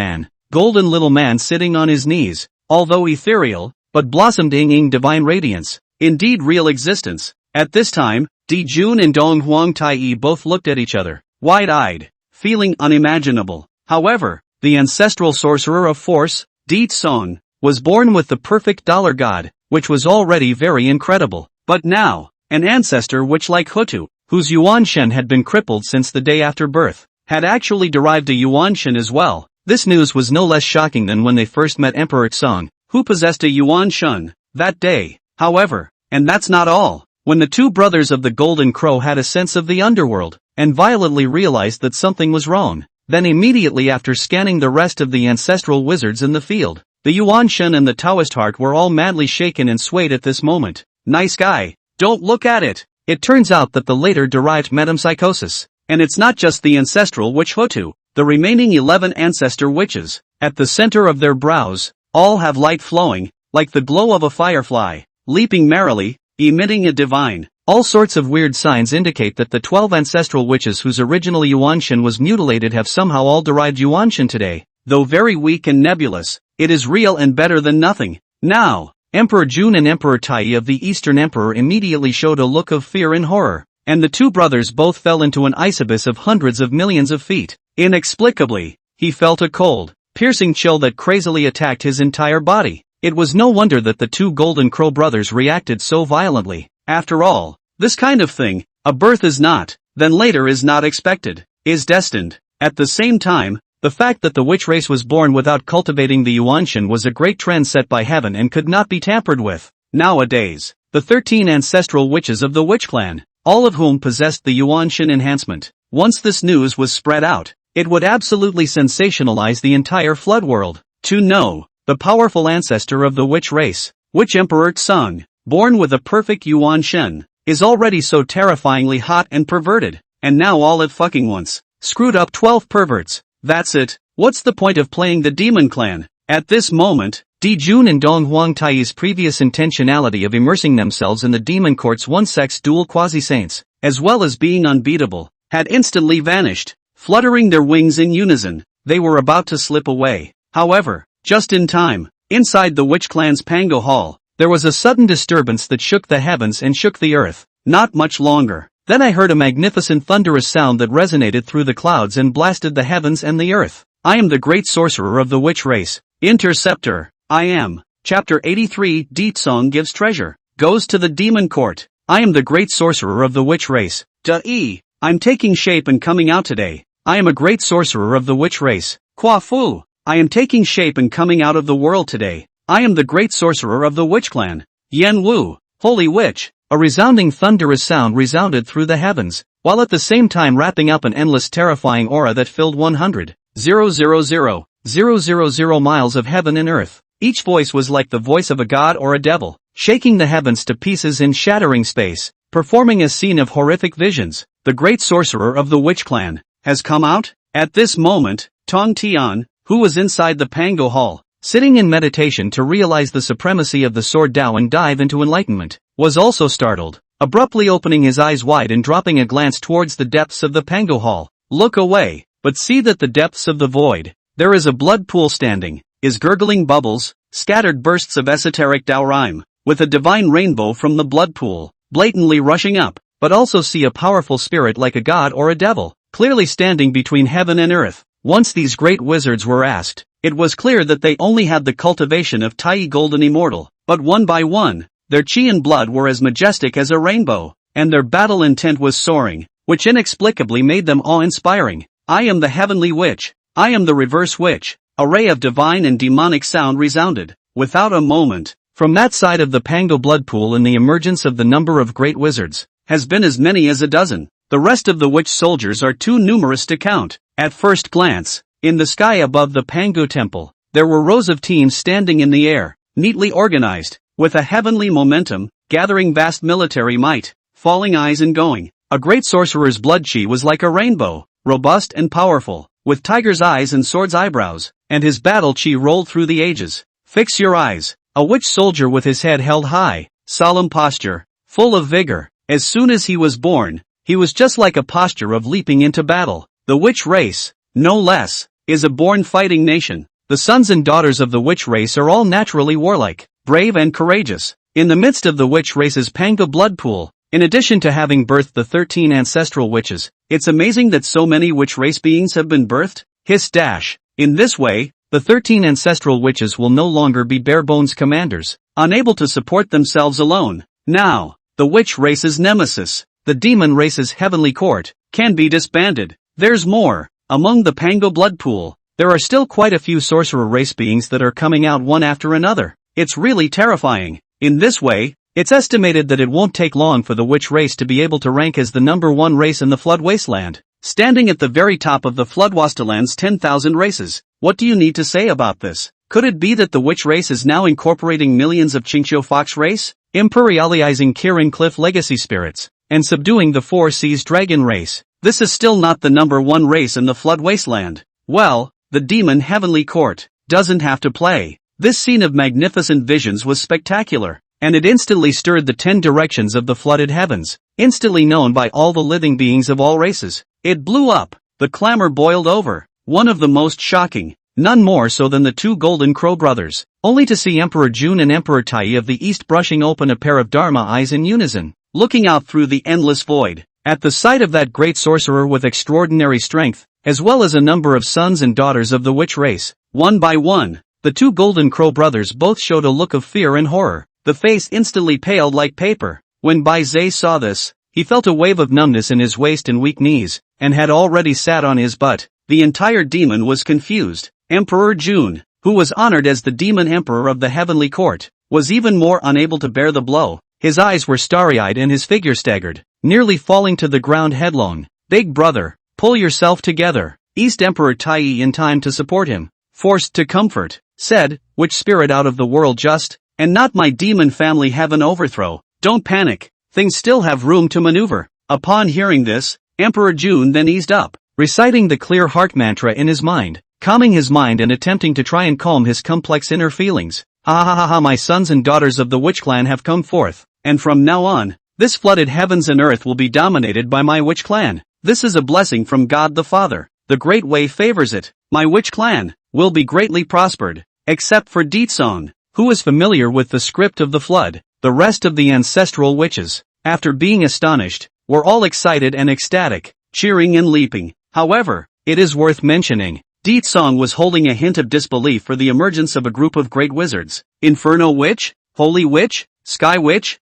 little man sitting on his knees, although ethereal, but blossomed in divine radiance, indeed real existence. At this time, Di Jun and Dong Huang Tai both looked at each other, wide-eyed, feeling unimaginable. However, the ancestral sorcerer of force, Di Tsong, was born with the perfect dollar god, which was already very incredible. But now, an ancestor which like Hotu, whose Yuan Shen had been crippled since the day after birth, had actually derived a Yuan Shen as well. This news was no less shocking than when they first met Emperor Tsong, who possessed a Yuan Shen that day. However, and that's not all. When the two brothers of the Golden Crow had a sense of the underworld, and violently realized that something was wrong, then immediately after scanning the rest of the ancestral wizards in the field, the Yuan Shen and the Taoist heart were all madly shaken and swayed at this moment. Nice guy, don't look at it. It turns out that the later derived metempsychosis, and it's not just the ancestral witch Hotu, the remaining 11 ancestor witches, at the center of their brows, all have light flowing, like the glow of a firefly, leaping merrily, emitting a divine. All sorts of weird signs indicate that the 12 ancestral witches whose original Yuan Shen was mutilated have somehow all derived Yuan Shen today. Though very weak and nebulous, it is real and better than nothing. Now, Emperor Jun and Emperor Tai of the Eastern Emperor immediately showed a look of fear and horror, and the two brothers both fell into an ice abyss of hundreds of millions of feet. Inexplicably, he felt a cold, piercing chill that crazily attacked his entire body. It was no wonder that the two Golden Crow brothers reacted so violently. After all, this kind of thing, a birth is not, then later is not expected, is destined. At the same time, the fact that the witch race was born without cultivating the Yuan Shen was a great trend set by heaven and could not be tampered with. Nowadays, the 13 ancestral witches of the witch clan, all of whom possessed the Yuan Shen enhancement. Once this news was spread out, it would absolutely sensationalize the entire flood world. To know, the powerful ancestor of the witch race, Witch Emperor Tsong, born with a perfect Yuan Shen, is already so terrifyingly hot and perverted, and now all at fucking once. Screwed up 12 perverts. That's it. What's the point of playing the demon clan? At this moment, Di Jun and Dong Huang Tai's previous intentionality of immersing themselves in the demon court's one-sex dual quasi-saints, as well as being unbeatable, had instantly vanished. Fluttering their wings in unison, they were about to slip away. However, just in time, inside the witch clan's Pango Hall, there was a sudden disturbance that shook the heavens and shook the earth. Not much longer. Then I heard a magnificent thunderous sound that resonated through the clouds and blasted the heavens and the earth. I am the great sorcerer of the witch race. Interceptor. I am. Chapter 83. Di Tsong gives treasure. Goes to the demon court. I am the great sorcerer of the witch race. I'm taking shape and coming out today. I am a great sorcerer of the witch race. Qua fu. I am taking shape and coming out of the world today. I am the great sorcerer of the witch clan. Yen Wu. Holy witch. A resounding thunderous sound resounded through the heavens, while at the same time wrapping up an endless terrifying aura that filled 100,000 miles of heaven and earth. Each voice was like the voice of a god or a devil, shaking the heavens to pieces and shattering space, performing a scene of horrific visions. The great sorcerer of the witch clan has come out. At this moment, Tong Tian, who was inside the Pango Hall, sitting in meditation to realize the supremacy of the sword Dao and dive into enlightenment, was also startled, abruptly opening his eyes wide and dropping a glance towards the depths of the Pango Hall. Look away, but see that the depths of the void, there is a blood pool standing, is gurgling bubbles, scattered bursts of esoteric Dao rhyme, with a divine rainbow from the blood pool, blatantly rushing up, but also see a powerful spirit like a god or a devil, clearly standing between heaven and earth. Once these great wizards were asked, it was clear that they only had the cultivation of Tai Golden Immortal, but one by one, their chi and blood were as majestic as a rainbow, and their battle intent was soaring, which inexplicably made them awe-inspiring. I am the heavenly witch. I am the reverse witch. A ray of divine and demonic sound resounded, without a moment, from that side of the Pango blood pool, and the emergence of the number of great wizards has been as many as a dozen. The rest of the witch soldiers are too numerous to count. At first glance, in the sky above the Pango temple, there were rows of teams standing in the air, neatly organized, with a heavenly momentum, gathering vast military might, falling eyes and going. A great sorcerer's blood chi was like a rainbow, robust and powerful, with tiger's eyes and sword's eyebrows, and his battle chi rolled through the ages. Fix your eyes. A witch soldier with his head held high, solemn posture, full of vigor. As soon as he was born, he was just like a posture of leaping into battle. The witch race, no less, is a born fighting nation. The sons and daughters of the witch race are all naturally warlike, brave and courageous. In the midst of the witch race's Panga blood pool, in addition to having birthed the 13 ancestral witches, it's amazing that so many witch race beings have been birthed. Hiss dash. In this way, the 13 ancestral witches will no longer be bare-bones commanders, unable to support themselves alone. Now, the witch race's nemesis, the demon race's heavenly court, can be disbanded. There's more. Among the Pango blood pool, there are still quite a few sorcerer race beings that are coming out one after another. It's really terrifying. In this way, it's estimated that it won't take long for the witch race to be able to rank as the #1 race in the Flood Wasteland, standing at the very top of the Flood Wasteland's 10,000 races. What do you need to say about this? Could it be that the witch race is now incorporating millions of Chinchou Fox race, imperializing Kirin Cliff legacy spirits, and subduing the Four Seas dragon race? This is still not the #1 race in the Flood Wasteland. Well, the demon heavenly court doesn't have to play. This scene of magnificent visions was spectacular, and it instantly stirred the 10 directions of the flooded heavens, instantly known by all the living beings of all races. It blew up. The clamor boiled over. One of the most shocking, none more so than the two Golden Crow brothers, only to see Emperor June and Emperor Tai of the East brushing open a pair of Dharma eyes in unison, looking out through the endless void. At the sight of that great sorcerer with extraordinary strength, as well as a number of sons and daughters of the witch race, one by one, the two Golden Crow brothers both showed a look of fear and horror. The face instantly paled like paper. When Bai Zhe saw this, he felt a wave of numbness in his waist and weak knees, and had already sat on his butt. The entire demon was confused. Emperor June, who was honored as the demon emperor of the heavenly court, was even more unable to bear the blow. His eyes were starry-eyed and his figure staggered, nearly falling to the ground headlong. Big brother, pull yourself together. East Emperor Tai in time to support him, forced to comfort, said, which spirit out of the world just, and not my demon family have an overthrow. Don't panic, things still have room to maneuver. Upon hearing this, Emperor June then eased up, reciting the clear heart mantra in his mind, calming his mind and attempting to try and calm his complex inner feelings. Ha ha ha ha, my sons and daughters of the witch clan have come forth, and from now on, this flooded heavens and earth will be dominated by my witch clan. This is a blessing from God the Father. The great way favors it. My witch clan will be greatly prospered, except for Deetsong, who is familiar with the script of the flood. The rest of the ancestral witches, after being astonished, were all excited and ecstatic, cheering and leaping. However, it is worth mentioning, Deetsong was holding a hint of disbelief for the emergence of a group of great wizards. Inferno Witch? Holy Witch? Sky Witch?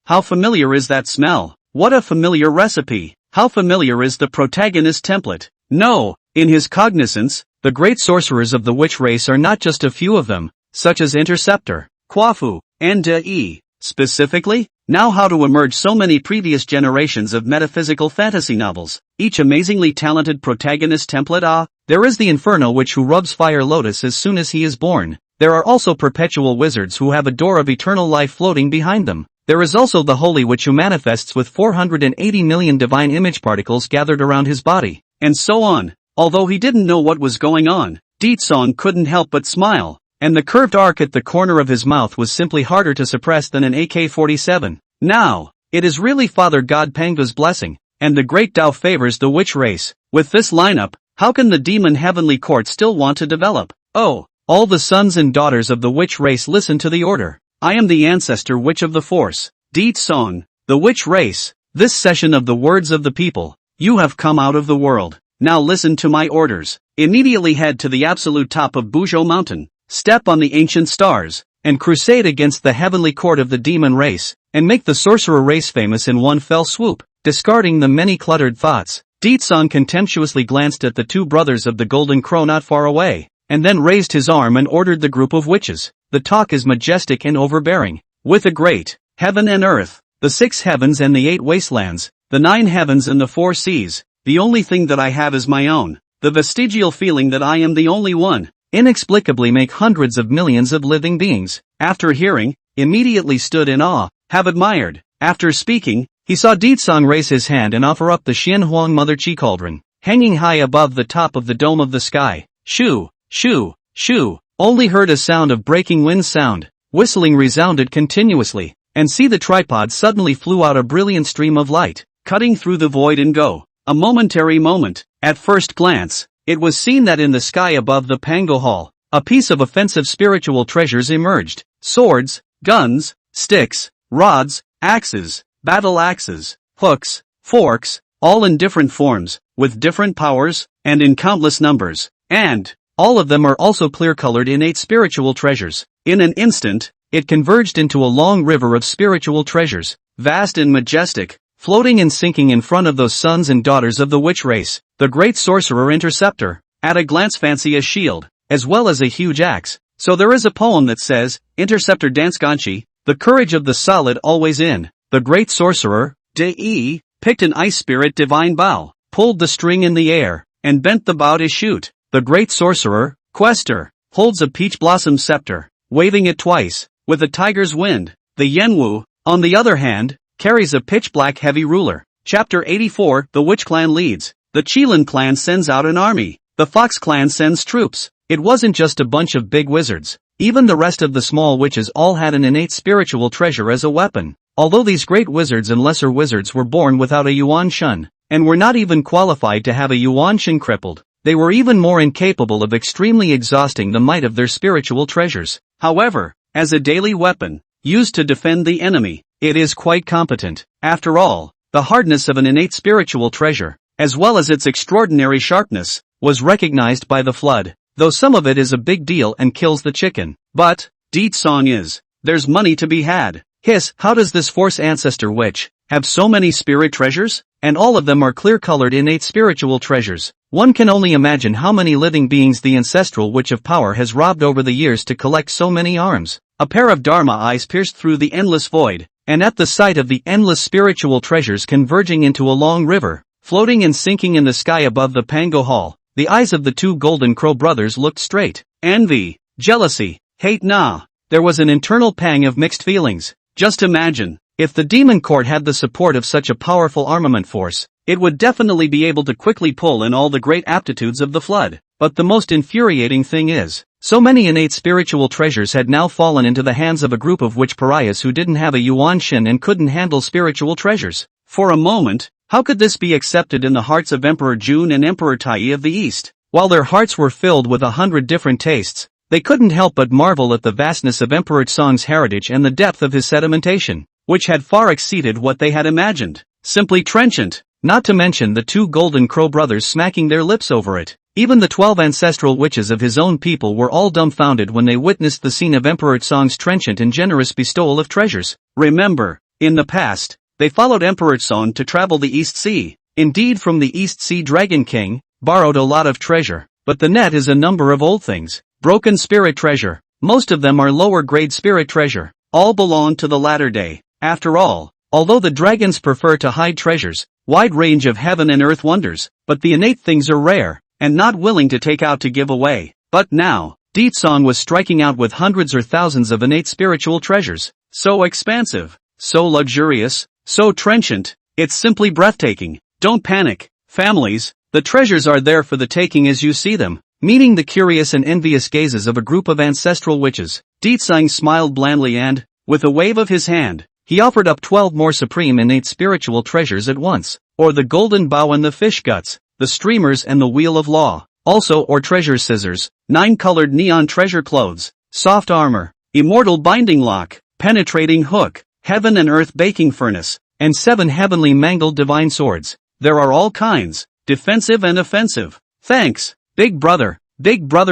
How familiar is that smell? What a familiar recipe. How familiar is the protagonist template? No, in his cognizance, the great sorcerers of the witch race are not just a few of them, such as Interceptor, Kwafu, and De. Specifically, now how to emerge so many previous generations of metaphysical fantasy novels, each amazingly talented protagonist template. There is the Inferno Witch who rubs Fire Lotus as soon as he is born. There are also perpetual wizards who have a door of eternal life floating behind them. There is also the Holy Witch who manifests with 480 million divine image particles gathered around his body, and so on. Although he didn't know what was going on, Deetsong couldn't help but smile, and the curved arc at the corner of his mouth was simply harder to suppress than an AK-47. Now, it is really Father God Panga's blessing, and the great Tao favors the witch race. With this lineup, how can the demon heavenly court still want to develop? Oh, all the sons and daughters of the witch race listen to the order. I am the ancestor witch of the force, Deetsong, the witch race. This session of the words of the people, you have come out of the world. Now listen to my orders. Immediately head to the absolute top of Buzhou Mountain, step on the ancient stars, and crusade against the heavenly court of the demon race, and make the sorcerer race famous in one fell swoop. Discarding the many cluttered thoughts, Deetsong contemptuously glanced at the two brothers of the Golden Crow not far away, and then raised his arm and ordered the group of witches. The talk is majestic and overbearing. With a great heaven and earth, the 6 heavens and the 8 wastelands, the 9 heavens and the 4 seas, the only thing that I have is my own. The vestigial feeling that I am the only one, inexplicably make hundreds of millions of living beings, after hearing, immediately stood in awe, have admired. After speaking, He saw Deetsong raise his hand and offer up the Xianhuang Mother Chi cauldron, hanging high above the top of the dome of the sky. Shoo, shoo, shoo, only heard a sound of breaking wind sound. Whistling resounded continuously, and see the tripod suddenly flew out a brilliant stream of light, cutting through the void and go. A momentary moment. At first glance, it was seen that in the sky above the Pango Hall, a piece of offensive spiritual treasures emerged. Swords, guns, sticks, rods, axes, battle axes, hooks, forks, all in different forms, with different powers, and in countless numbers. And all of them are also clear-colored innate spiritual treasures. In an instant, it converged into a long river of spiritual treasures, vast and majestic, floating and sinking in front of those sons and daughters of the witch race. The great sorcerer Interceptor, at a glance fancy a shield, as well as a huge axe. So there is a poem that says, Interceptor Dansganchi, the courage of the solid always in. The great sorcerer, De, picked an ice spirit divine bow, pulled the string in the air, and bent the bow to shoot. The great sorcerer, Quester, holds a peach blossom scepter, waving it twice, with a tiger's wind. The Yenwu, on the other hand, carries a pitch-black heavy ruler. Chapter 84, The Witch Clan leads. The Qilin clan sends out an army. The Fox clan sends troops. It wasn't just a bunch of big wizards. Even the rest of the small witches all had an innate spiritual treasure as a weapon. Although these great wizards and lesser wizards were born without a Yuan Shun, and were not even qualified to have a Yuan Shen crippled, they were even more incapable of extremely exhausting the might of their spiritual treasures. However, as a daily weapon, used to defend the enemy, it is quite competent. After all, the hardness of an innate spiritual treasure, as well as its extraordinary sharpness, was recognized by the flood, though some of it is a big deal and kills the chicken. But, Deetsong is, there's money to be had. Hiss, how does this force ancestor witch have so many spirit treasures? And all of them are clear-colored innate spiritual treasures. One can only imagine how many living beings the ancestral witch of power has robbed over the years to collect so many arms. A pair of Dharma eyes pierced through the endless void, and at the sight of the endless spiritual treasures converging into a long river, floating and sinking in the sky above the Pango Hall, the eyes of the two Golden Crow brothers looked straight. Envy, jealousy, hate There was an internal pang of mixed feelings. Just imagine, if the demon court had the support of such a powerful armament force, it would definitely be able to quickly pull in all the great aptitudes of the flood. But the most infuriating thing is, so many innate spiritual treasures had now fallen into the hands of a group of witch pariahs who didn't have a Yuan Shen and couldn't handle spiritual treasures. For a moment, how could this be accepted in the hearts of Emperor Jun and Emperor Tai of the East? While their hearts were filled with 100 different tastes, they couldn't help but marvel at the vastness of Emperor Tsong's heritage and the depth of his sedimentation, which had far exceeded what they had imagined. Simply trenchant, not to mention the two Golden Crow brothers smacking their lips over it. Even the 12 ancestral witches of his own people were all dumbfounded when they witnessed the scene of Emperor Tsong's trenchant and generous bestowal of treasures. Remember, in the past, they followed Emperor Tsong to travel the East Sea. Indeed, from the East Sea Dragon King, borrowed a lot of treasure, but the net is a number of old things. Broken spirit treasure. Most of them are lower grade spirit treasure. All belong to the latter day. After all, although the dragons prefer to hide treasures, wide range of heaven and earth wonders, but the innate things are rare, and not willing to take out to give away. But now, Deetsong was striking out with hundreds or thousands of innate spiritual treasures. So expansive, so luxurious, so trenchant, it's simply breathtaking. Don't panic, families, the treasures are there for the taking as you see them. Meeting the curious and envious gazes of a group of ancestral witches, Deetsong smiled blandly and, with a wave of his hand, he offered up 12 more supreme innate spiritual treasures at once, or the golden bow and the fish guts, the streamers and the wheel of law, also or treasure scissors, 9 colored neon treasure clothes, soft armor, immortal binding lock, penetrating hook, heaven and earth baking furnace, and 7 heavenly mangled divine swords. There are all kinds, defensive and offensive. Thanks. Big brother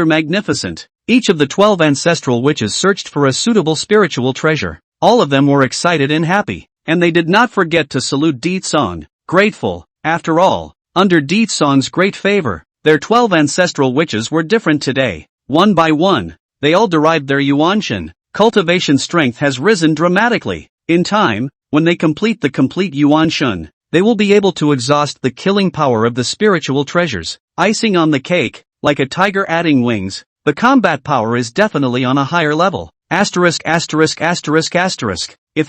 magnificent. Each of the 12 ancestral witches searched for a suitable spiritual treasure. All of them were excited and happy, and they did not forget to salute Deetsong, grateful. After all, under Deetsong's great favor, their 12 ancestral witches were different today. One by one, they all derived their Yuanshan. Cultivation strength has risen dramatically. In time, when they complete the complete Yuanshan, they will be able to exhaust the killing power of the spiritual treasures. Icing on the cake, like a tiger adding wings, the combat power is definitely on a higher level. If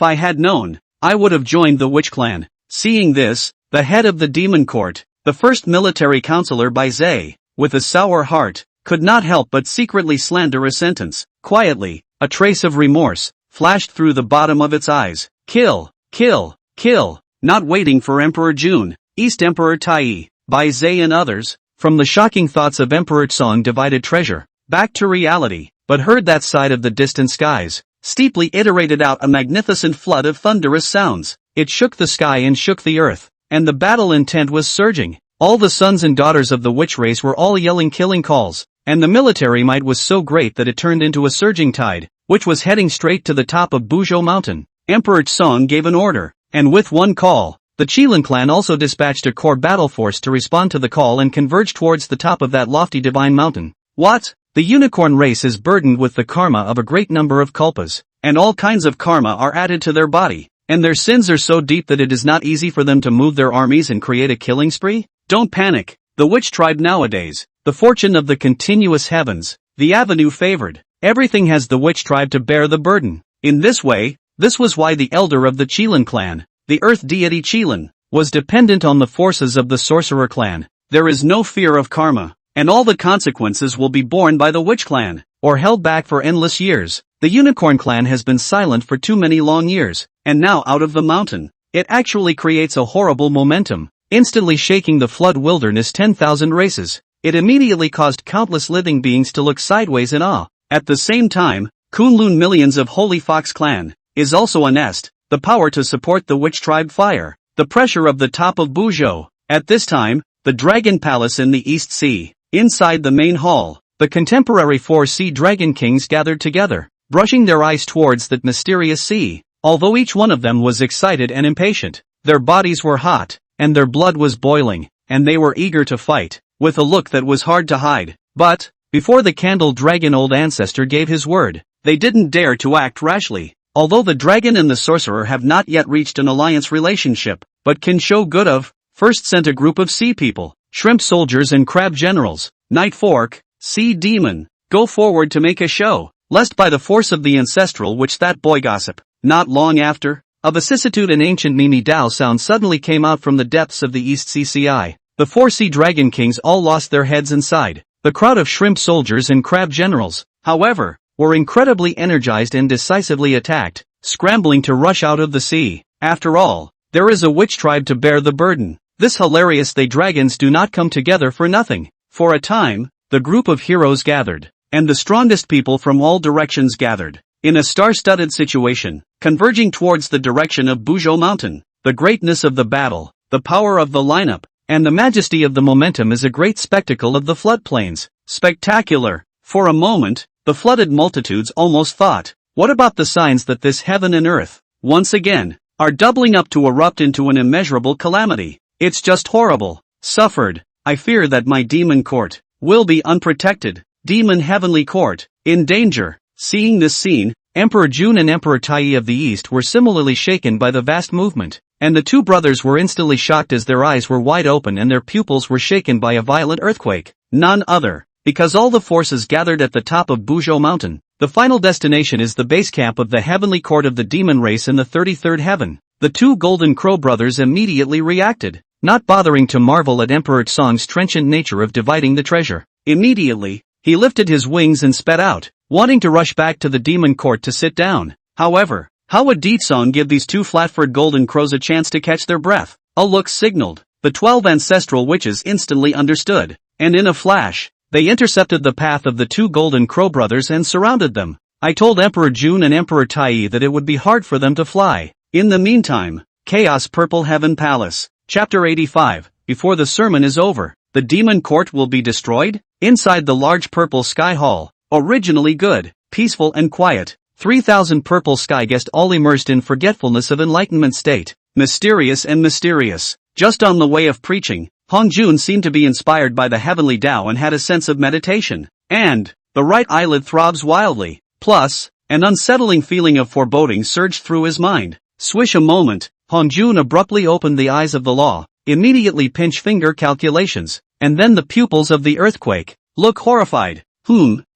I had known, I would have joined the witch clan. Seeing this, the head of the demon court, the first military counselor by Zay, with a sour heart, could not help but secretly slander a sentence. Quietly, a trace of remorse flashed through the bottom of its eyes. Kill, kill, kill. Not waiting for Emperor Jun, East Emperor Tai, by Zay and others, from the shocking thoughts of Emperor Song divided treasure, back to reality, but heard that side of the distant skies, steeply iterated out a magnificent flood of thunderous sounds. It shook the sky and shook the earth, and the battle intent was surging. All the sons and daughters of the witch race were all yelling killing calls, and the military might was so great that it turned into a surging tide, which was heading straight to the top of Buzhou Mountain. Emperor Song gave an order, and with one call, the Qilin clan also dispatched a core battle force to respond to the call and converge towards the top of that lofty divine mountain. What? The unicorn race is burdened with the karma of a great number of kalpas, and all kinds of karma are added to their body, and their sins are so deep that it is not easy for them to move their armies and create a killing spree? Don't panic. The witch tribe nowadays, the fortune of the continuous heavens, the avenue favored, everything has the witch tribe to bear the burden. In this way, this was why the elder of the Qilin clan, the earth deity Qilin, was dependent on the forces of the sorcerer clan. There is no fear of karma, and all the consequences will be borne by the witch clan, or held back for endless years. The unicorn clan has been silent for too many long years, and now out of the mountain, it actually creates a horrible momentum, instantly shaking the flood wilderness 10,000 races. It immediately caused countless living beings to look sideways in awe. At the same time, Kunlun millions of Holy Fox clan, is also a nest, the power to support the witch tribe fire, the pressure of the top of Buzhou. At this time, the Dragon Palace in the East Sea, inside the main hall, the contemporary 4 sea dragon kings gathered together, brushing their eyes towards that mysterious sea. Although each one of them was excited and impatient, their bodies were hot, and their blood was boiling, and they were eager to fight, with a look that was hard to hide. But, before the candle dragon old ancestor gave his word, they didn't dare to act rashly. Although the dragon and the sorcerer have not yet reached an alliance relationship, but can show good of, first sent a group of sea people, shrimp soldiers and crab generals, night fork, sea demon, go forward to make a show, lest by the force of the ancestral which that boy gossip. Not long after, a vicissitude and ancient Mimi Dao sound suddenly came out from the depths of the East CCI. The 4 sea dragon kings all lost their heads inside. The crowd of shrimp soldiers and crab generals, however, were incredibly energized and decisively attacked, scrambling to rush out of the sea. After all, there is a witch tribe to bear the burden. This hilarious they dragons do not come together for nothing. For a time, the group of heroes gathered, and the strongest people from all directions gathered, in a star-studded situation, converging towards the direction of Buzhou Mountain. The greatness of the battle, the power of the lineup, and the majesty of the momentum is a great spectacle of the floodplains. Spectacular. For a moment, the flooded multitudes almost thought, what about the signs that this heaven and earth, once again, are doubling up to erupt into an immeasurable calamity? It's just horrible. Suffered. I fear that my demon court will be unprotected. Demon heavenly court, in danger. Seeing this scene, Emperor Jun and Emperor Tai of the East were similarly shaken by the vast movement, and the two brothers were instantly shocked as their eyes were wide open and their pupils were shaken by a violent earthquake. None other, because all the forces gathered at the top of Buzhou Mountain. The final destination is the base camp of the heavenly court of the demon race in the 33rd heaven. The two Golden Crow brothers immediately reacted, not bothering to marvel at Emperor Song's trenchant nature of dividing the treasure. Immediately, he lifted his wings and sped out, wanting to rush back to the demon court to sit down. However, how would Song give these two flat-footed golden crows a chance to catch their breath? A look signaled. The 12 ancestral witches instantly understood, and in a flash, they intercepted the path of the two Golden Crow brothers and surrounded them. I told Emperor Jun and Emperor Tai that it would be hard for them to fly. In the meantime, Chaos Purple Heaven Palace. Chapter 85. Before the sermon is over, the demon court will be destroyed? Inside the large purple sky hall, originally good, peaceful and quiet, 3,000 purple sky guests all immersed in forgetfulness of enlightenment state, mysterious and mysterious. Just on the way of preaching, Hong Jun seemed to be inspired by the heavenly Tao and had a sense of meditation, and the right eyelid throbs wildly. Plus, an unsettling feeling of foreboding surged through his mind. Swish a moment, Hong Jun abruptly opened the eyes of the law, immediately pinch finger calculations, and then the pupils of the earthquake look horrified.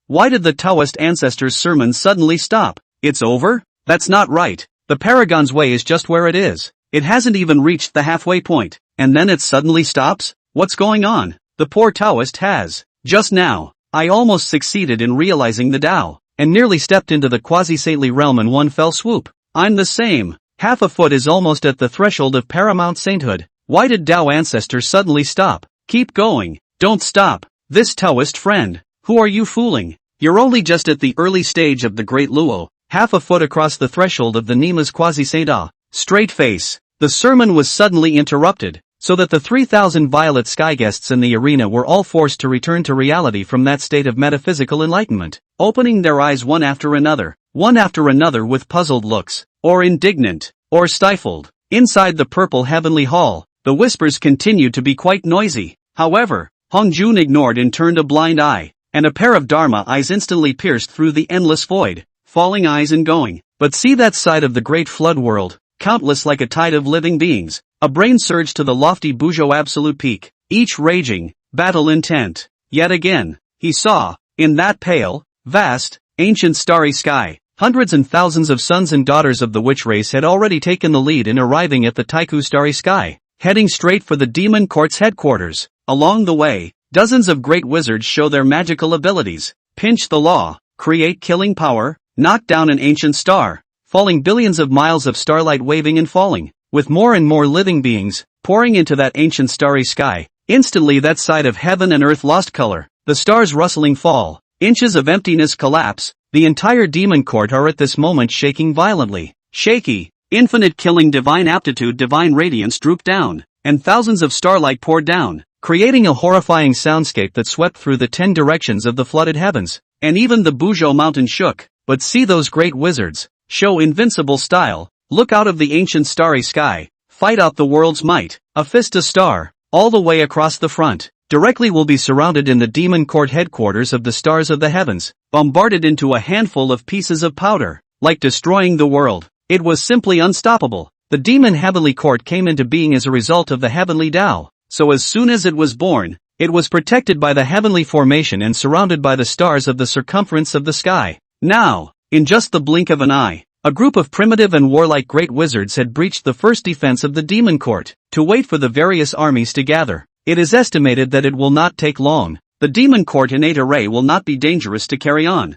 Why did the Taoist ancestor's sermon suddenly stop? It's over? That's not right. The Paragon's way is just where it is. It hasn't even reached the halfway point, and then it suddenly stops? What's going on? The poor Taoist has. Just now, I almost succeeded in realizing the Tao, and nearly stepped into the quasi-saintly realm in one fell swoop. I'm the same. Half a foot is almost at the threshold of paramount sainthood. Why did Tao ancestor suddenly stop? Keep going. Don't stop. This Taoist friend. Who are you fooling? You're only just at the early stage of the Great Luo, half a foot across the threshold of the Nima's quasi-saint. Straight face. The sermon was suddenly interrupted, so that the 3,000 violet sky guests in the arena were all forced to return to reality from that state of metaphysical enlightenment, opening their eyes one after another with puzzled looks, or indignant, or stifled. Inside the purple heavenly hall, the whispers continued to be quite noisy. However, Hongjun ignored and turned a blind eye, and a pair of Dharma eyes instantly pierced through the endless void, falling eyes and going. But see that side of the great flood world, countless like a tide of living beings, a brain surge to the lofty Bujo absolute peak, each raging, battle intent. Yet again, he saw, in that pale, vast, ancient starry sky, hundreds and thousands of sons and daughters of the witch race had already taken the lead in arriving at the Taiku starry sky, heading straight for the demon court's headquarters. Along the way, dozens of great wizards show their magical abilities, pinch the law, create killing power, knock down an ancient star, falling billions of miles of starlight waving and falling, with more and more living beings, pouring into that ancient starry sky. Instantly that side of heaven and earth lost color, the stars rustling fall, inches of emptiness collapse, the entire demon court are at this moment shaking violently. Shaky, infinite killing divine aptitude divine radiance drooped down, and thousands of starlight poured down, creating a horrifying soundscape that swept through the 10 directions of the flooded heavens, and even the Bujo mountain shook. But see those great wizards, show invincible style, look out of the ancient starry sky, fight out the world's might, a fist a star, all the way across the front, directly will be surrounded in the demon court headquarters of the stars of the heavens, bombarded into a handful of pieces of powder, like destroying the world. It was simply unstoppable. The demon heavenly court came into being as a result of the heavenly Tao, so as soon as it was born, it was protected by the heavenly formation and surrounded by the stars of the circumference of the sky. Now, in just the blink of an eye, a group of primitive and warlike great wizards had breached the first defense of the demon court, to wait for the various armies to gather. It is estimated that it will not take long. The demon court innate array will not be dangerous to carry on.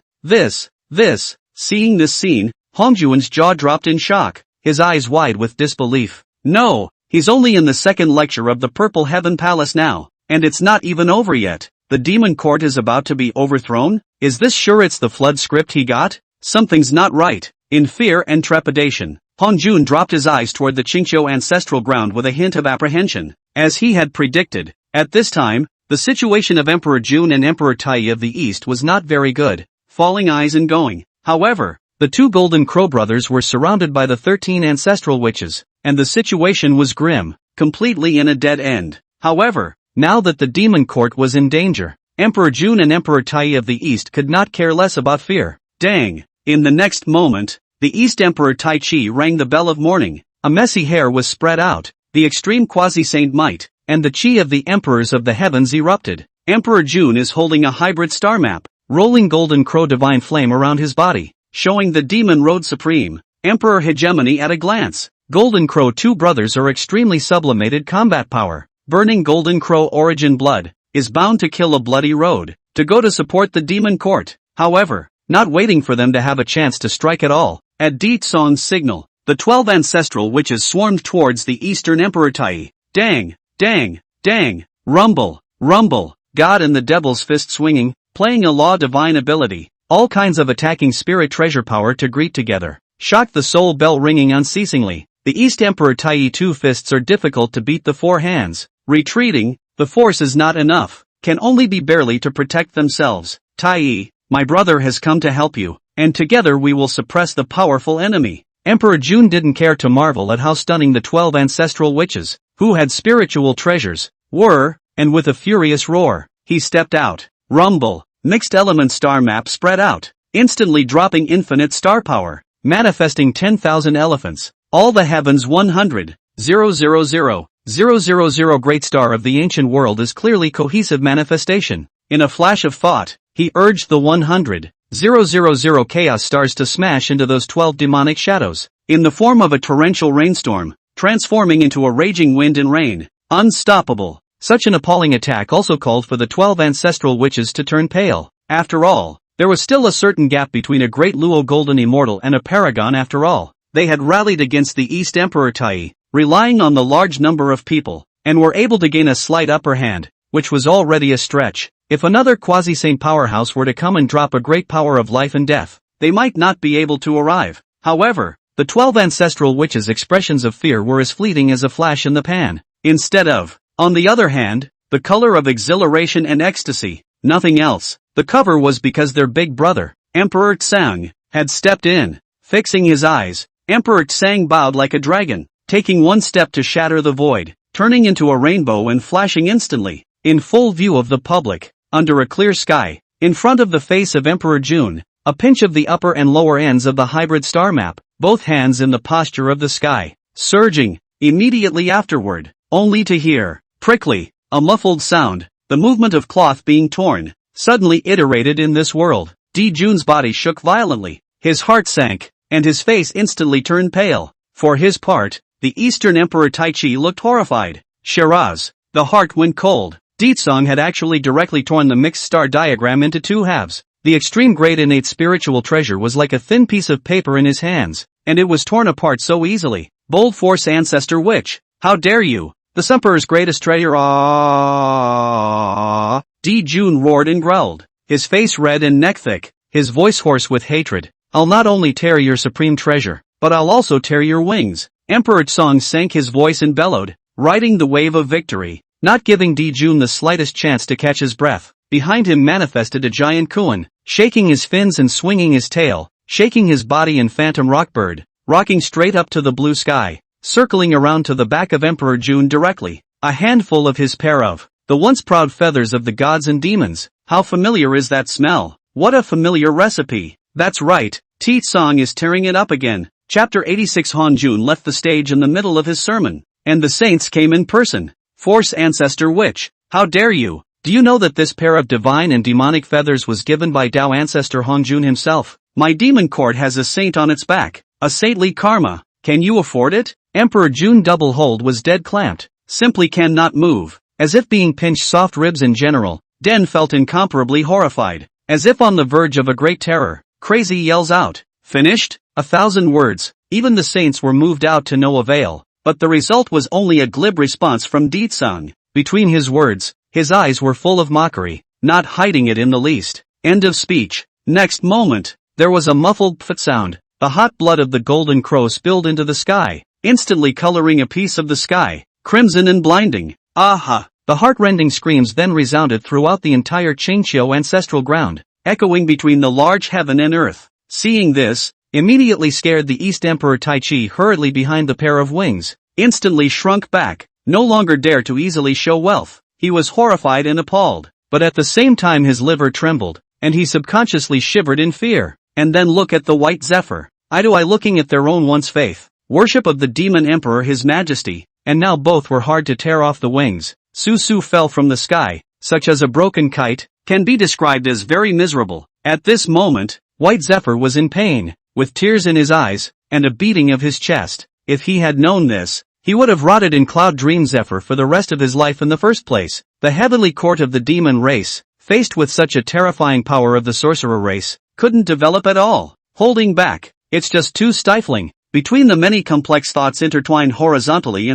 Seeing this scene, Hongjuan's jaw dropped in shock, his eyes wide with disbelief. No, he's only in the second lecture of the Purple Heaven Palace now, and it's not even over yet. The demon court is about to be overthrown? Is this sure it's the flood script he got? Something's not right. In fear and trepidation, Hongjun dropped his eyes toward the Qingqiu ancestral ground with a hint of apprehension. As he had predicted, at this time, the situation of Emperor Jun and Emperor Tai of the East was not very good, falling eyes and going. However, the two Golden Crow brothers were surrounded by the 13 ancestral witches, and the situation was grim, completely in a dead end. However, now that the demon court was in danger, Emperor Jun and Emperor Tai of the East could not care less about fear. Dang! In the next moment, the East Emperor Tai Chi rang the bell of morning. A messy hair was spread out, the extreme quasi-saint might, and the chi of the emperors of the heavens erupted. Emperor Jun is holding a hybrid star map, rolling golden crow divine flame around his body, showing the demon road supreme, emperor hegemony at a glance. Golden Crow two brothers are extremely sublimated combat power. Burning Golden Crow origin blood, is bound to kill a bloody road, to go to support the demon court. However, not waiting for them to have a chance to strike at all, at Di Tsong's signal, the 12 ancestral witches swarmed towards the Eastern Emperor Tai. Dang, dang, dang, rumble, rumble, God and the devil's fist swinging, playing a law divine ability, all kinds of attacking spirit treasure power to greet together, shocked the soul bell ringing unceasingly. The East Emperor Tai two fists are difficult to beat the four hands. Retreating, the force is not enough, can only be barely to protect themselves. Tai, my brother has come to help you, and together we will suppress the powerful enemy. Emperor Jun didn't care to marvel at how stunning the 12 ancestral witches, who had spiritual treasures, were, and with a furious roar, he stepped out. Rumble, mixed element star map spread out, instantly dropping infinite star power, manifesting 10,000 elephants, all the heavens 100, 000 great star of the ancient world is clearly cohesive manifestation. In a flash of thought, he urged the 100, 000 chaos stars to smash into those 12 demonic shadows, in the form of a torrential rainstorm, transforming into a raging wind and rain. Unstoppable. Such an appalling attack also called for the 12 ancestral witches to turn pale. After all, there was still a certain gap between a great Luo golden immortal and a paragon after all. They had rallied against the East Emperor Tai, relying on the large number of people, and were able to gain a slight upper hand, which was already a stretch. If another quasi-sane powerhouse were to come and drop a great power of life and death, they might not be able to arrive. However, the 12 ancestral witches' expressions of fear were as fleeting as a flash in the pan. Instead of, on the other hand, the color of exhilaration and ecstasy, nothing else. The cover was because their big brother, Emperor Tsang, had stepped in. Fixing his eyes, Emperor Tsang bowed like a dragon, taking one step to shatter the void, turning into a rainbow and flashing instantly, in full view of the public, under a clear sky, in front of the face of Emperor June, a pinch of the upper and lower ends of the hybrid star map, both hands in the posture of the sky, surging, immediately afterward, only to hear, prickly, a muffled sound, the movement of cloth being torn, suddenly iterated in this world. D. Jun's body shook violently, his heart sank, and his face instantly turned pale. For his part, the Eastern Emperor Taichi looked horrified. Shiraz, the heart went cold. Ditsong had actually directly torn the mixed star diagram into two halves. The extreme great innate spiritual treasure was like a thin piece of paper in his hands, and it was torn apart so easily. Bold force ancestor witch, how dare you? The Emperor's greatest treasure. Ah! D. Jun roared and growled, his face red and neck thick, his voice hoarse with hatred. I'll not only tear your supreme treasure, but I'll also tear your wings. Emperor Tsong sank his voice and bellowed, riding the wave of victory, not giving D. Jun the slightest chance to catch his breath. Behind him manifested a giant Kuan, shaking his fins and swinging his tail, shaking his body in phantom rockbird, rocking straight up to the blue sky, circling around to the back of Emperor Jun directly, a handful of his pair of, the once proud feathers of the gods and demons. How familiar is that smell? What a familiar recipe. That's right, Tsong is tearing it up again. Chapter 86. Han Jun left the stage in the middle of his sermon, and the saints came in person. Force ancestor witch, how dare you? Do you know that this pair of divine and demonic feathers was given by Tao ancestor Han Jun himself? My demon court has a saint on its back, a saintly karma. Can you afford it? Emperor Jun double hold was dead clamped, simply cannot move, as if being pinched soft ribs in general. Den felt incomparably horrified, as if on the verge of a great terror. Crazy yells out, finished? 1,000 words, even the saints were moved out to no avail, but the result was only a glib response from Ditsong. Between his words, his eyes were full of mockery, not hiding it in the least. End of speech. Next moment, there was a muffled pfft sound. The hot blood of the golden crow spilled into the sky, instantly coloring a piece of the sky, crimson and blinding. Aha! The heart-rending screams then resounded throughout the entire Qingqiu ancestral ground, echoing between the large heaven and earth. Seeing this, immediately scared the East Emperor Taichi hurriedly behind the pair of wings, instantly shrunk back, no longer dare to easily show wealth. He was horrified and appalled, but at the same time his liver trembled, and he subconsciously shivered in fear. And then look at the white zephyr, eye to eye looking at their own once faith, worship of the demon emperor his majesty, and now both were hard to tear off the wings. Su fell from the sky, such as a broken kite, can be described as very miserable. At this moment, White Zephyr was in pain, with tears in his eyes, and a beating of his chest. If he had known this, he would have rotted in Cloud Dream Zephyr for the rest of his life in the first place. The heavenly court of the demon race, faced with such a terrifying power of the sorcerer race, couldn't develop at all. Holding back, it's just too stifling. Between the many complex thoughts intertwined horizontally,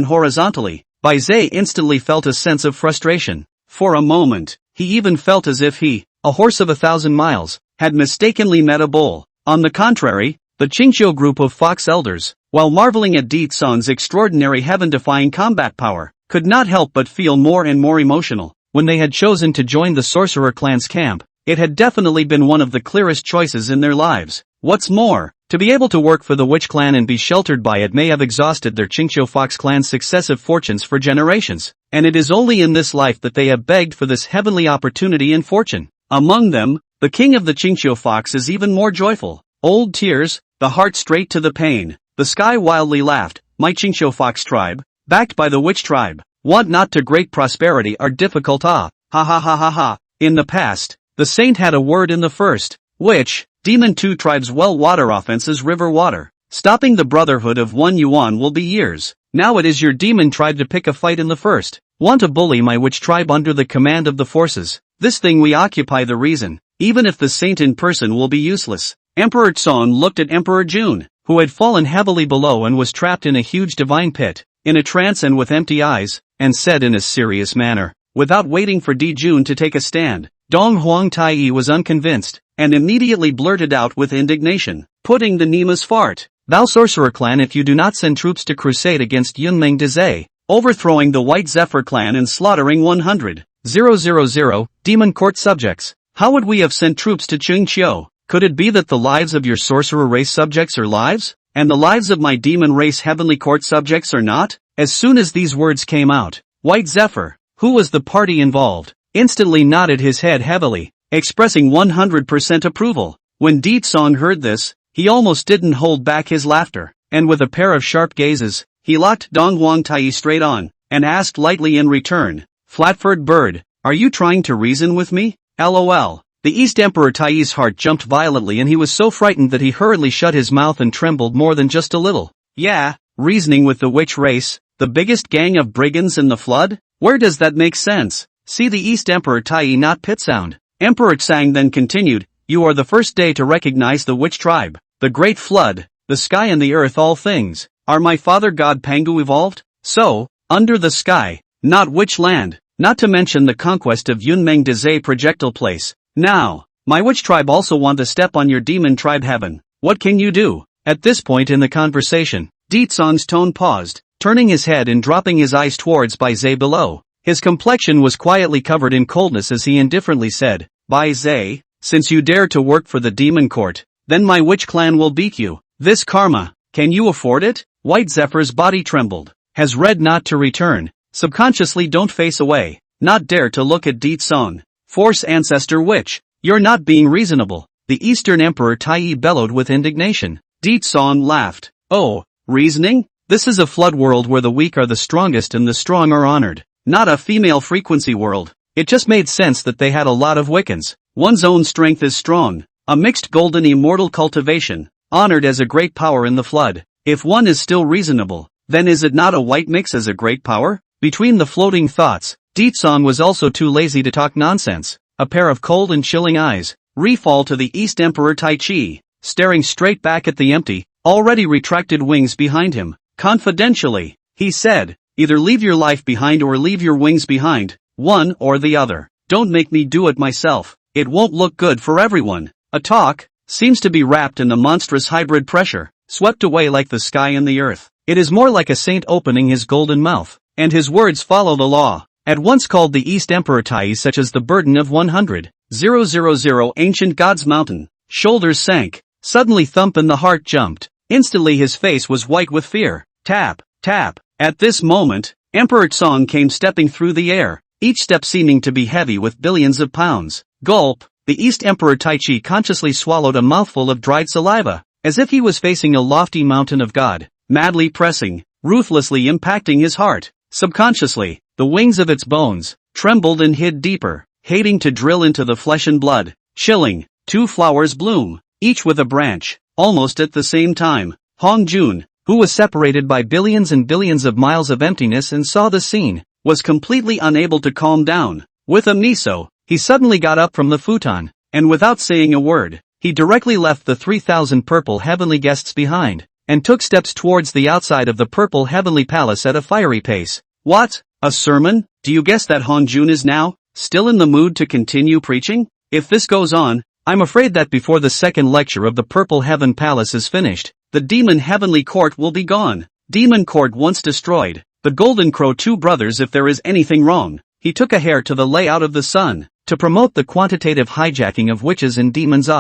Bai Zhe instantly felt a sense of frustration. For a moment, he even felt as if he, a horse of 1,000 miles, had mistakenly met a bull. On the contrary, the Qingqiu group of fox elders, while marveling at Ditsong's extraordinary heaven-defying combat power, could not help but feel more and more emotional. When they had chosen to join the sorcerer clan's camp, it had definitely been one of the clearest choices in their lives. What's more, to be able to work for the Witch clan and be sheltered by it may have exhausted their Qingqiu Fox clan's successive fortunes for generations, and it is only in this life that they have begged for this heavenly opportunity and fortune. Among them, the king of the Qingqiu Fox is even more joyful. Old tears, the heart straight to the pain. The sky wildly laughed. My Qingqiu Fox tribe, backed by the Witch tribe, want not to great prosperity are difficult. Ha ha ha ha ha. In the past, the saint had a word in the first, which, Demon 2 tribes well water offenses river water. Stopping the brotherhood of 1 yuan will be years. Now it is your demon tribe to pick a fight in the first. Want to bully my witch tribe under the command of the forces. This thing we occupy the reason. Even if the saint in person will be useless. Emperor Song looked at Emperor June, who had fallen heavily below and was trapped in a huge divine pit, in a trance and with empty eyes, and said in a serious manner, without waiting for Di Jun to take a stand. Dong Huang Tai was unconvinced, and immediately blurted out with indignation, putting the Nima's fart. Thou sorcerer clan, if you do not send troops to crusade against Yunmeng Dezhe, overthrowing the White Zephyr clan and slaughtering 100,000 demon court subjects, how would we have sent troops to Qingqiu? Could it be that the lives of your sorcerer race subjects are lives, and the lives of my demon race heavenly court subjects are not? As soon as these words came out, White Zephyr, who was the party involved, instantly nodded his head heavily, expressing 100% approval. When Di Song heard this, he almost didn't hold back his laughter, and with a pair of sharp gazes, he locked Dong Huang Tai straight on, and asked lightly in return, Flat-furred bird, are you trying to reason with me? LOL. The East Emperor Tai's heart jumped violently and he was so frightened that he hurriedly shut his mouth and trembled more than just a little. Yeah, reasoning with the witch race, the biggest gang of brigands in the flood? Where does that make sense? See the East Emperor Tai not pit sound. Emperor Tsang then continued, you are the first day to recognize the witch tribe, the great flood, the sky and the earth, all things. Are my father god Pangu evolved? So, under the sky, not witch land, not to mention the conquest of Yunmeng Dezhe projectile place. Now, my witch tribe also want to step on your demon tribe heaven. What can you do? At this point in the conversation, Di Song's tone paused, turning his head and dropping his eyes towards Bai Zhe below. His complexion was quietly covered in coldness as he indifferently said, Bai Zhe, since you dare to work for the demon court, then my witch clan will beat you. This karma, can you afford it? White Zephyr's body trembled. Has read not to return. Subconsciously don't face away. Not dare to look at Di Song. Force ancestor witch. You're not being reasonable. The Eastern Emperor Tai bellowed with indignation. Di Song laughed. Oh, reasoning? This is a flood world where the weak are the strongest and the strong are honored. Not a female frequency world. It just made sense that they had a lot of Wiccans. One's own strength is strong. A mixed golden immortal cultivation. Honored as a great power in the flood. If one is still reasonable, then is it not a white mix as a great power? Between the floating thoughts, Di Song was also too lazy to talk nonsense. A pair of cold and chilling eyes, refall to the East Emperor Tai Chi, staring straight back at the empty, already retracted wings behind him. Confidentially, he said, either leave your life behind or leave your wings behind, one or the other. Don't make me do it myself. It won't look good for everyone. A talk seems to be wrapped in the monstrous hybrid pressure, swept away like the sky and the earth. It is more like a saint opening his golden mouth, and his words follow the law. At once called the East Emperor Tai such as the burden of 100,000 ancient gods mountain. Shoulders sank. Suddenly thump and the heart jumped. Instantly his face was white with fear. Tap, tap. At this moment, Emperor Song came stepping through the air, each step seeming to be heavy with billions of pounds. Gulp. The East Emperor Tai Chi consciously swallowed a mouthful of dried saliva, as if he was facing a lofty mountain of God, madly pressing, ruthlessly impacting his heart. Subconsciously, the wings of its bones trembled and hid deeper, hating to drill into the flesh and blood. Chilling. Two flowers bloom, each with a branch, almost at the same time. Hong Jun, who was separated by billions and billions of miles of emptiness and saw the scene, was completely unable to calm down. With amneso, he suddenly got up from the futon, and without saying a word, he directly left the 3,000 purple heavenly guests behind, and took steps towards the outside of the purple heavenly palace at a fiery pace. What? A sermon? Do you guess that Hong Jun is now still in the mood to continue preaching? If this goes on, I'm afraid that before the second lecture of the Purple Heaven Palace is finished, the Demon Heavenly Court will be gone. Demon Court once destroyed. The Golden Crow two brothers. If there is anything wrong, he took a hair to the layout of the sun, to promote the quantitative hijacking of witches and demons.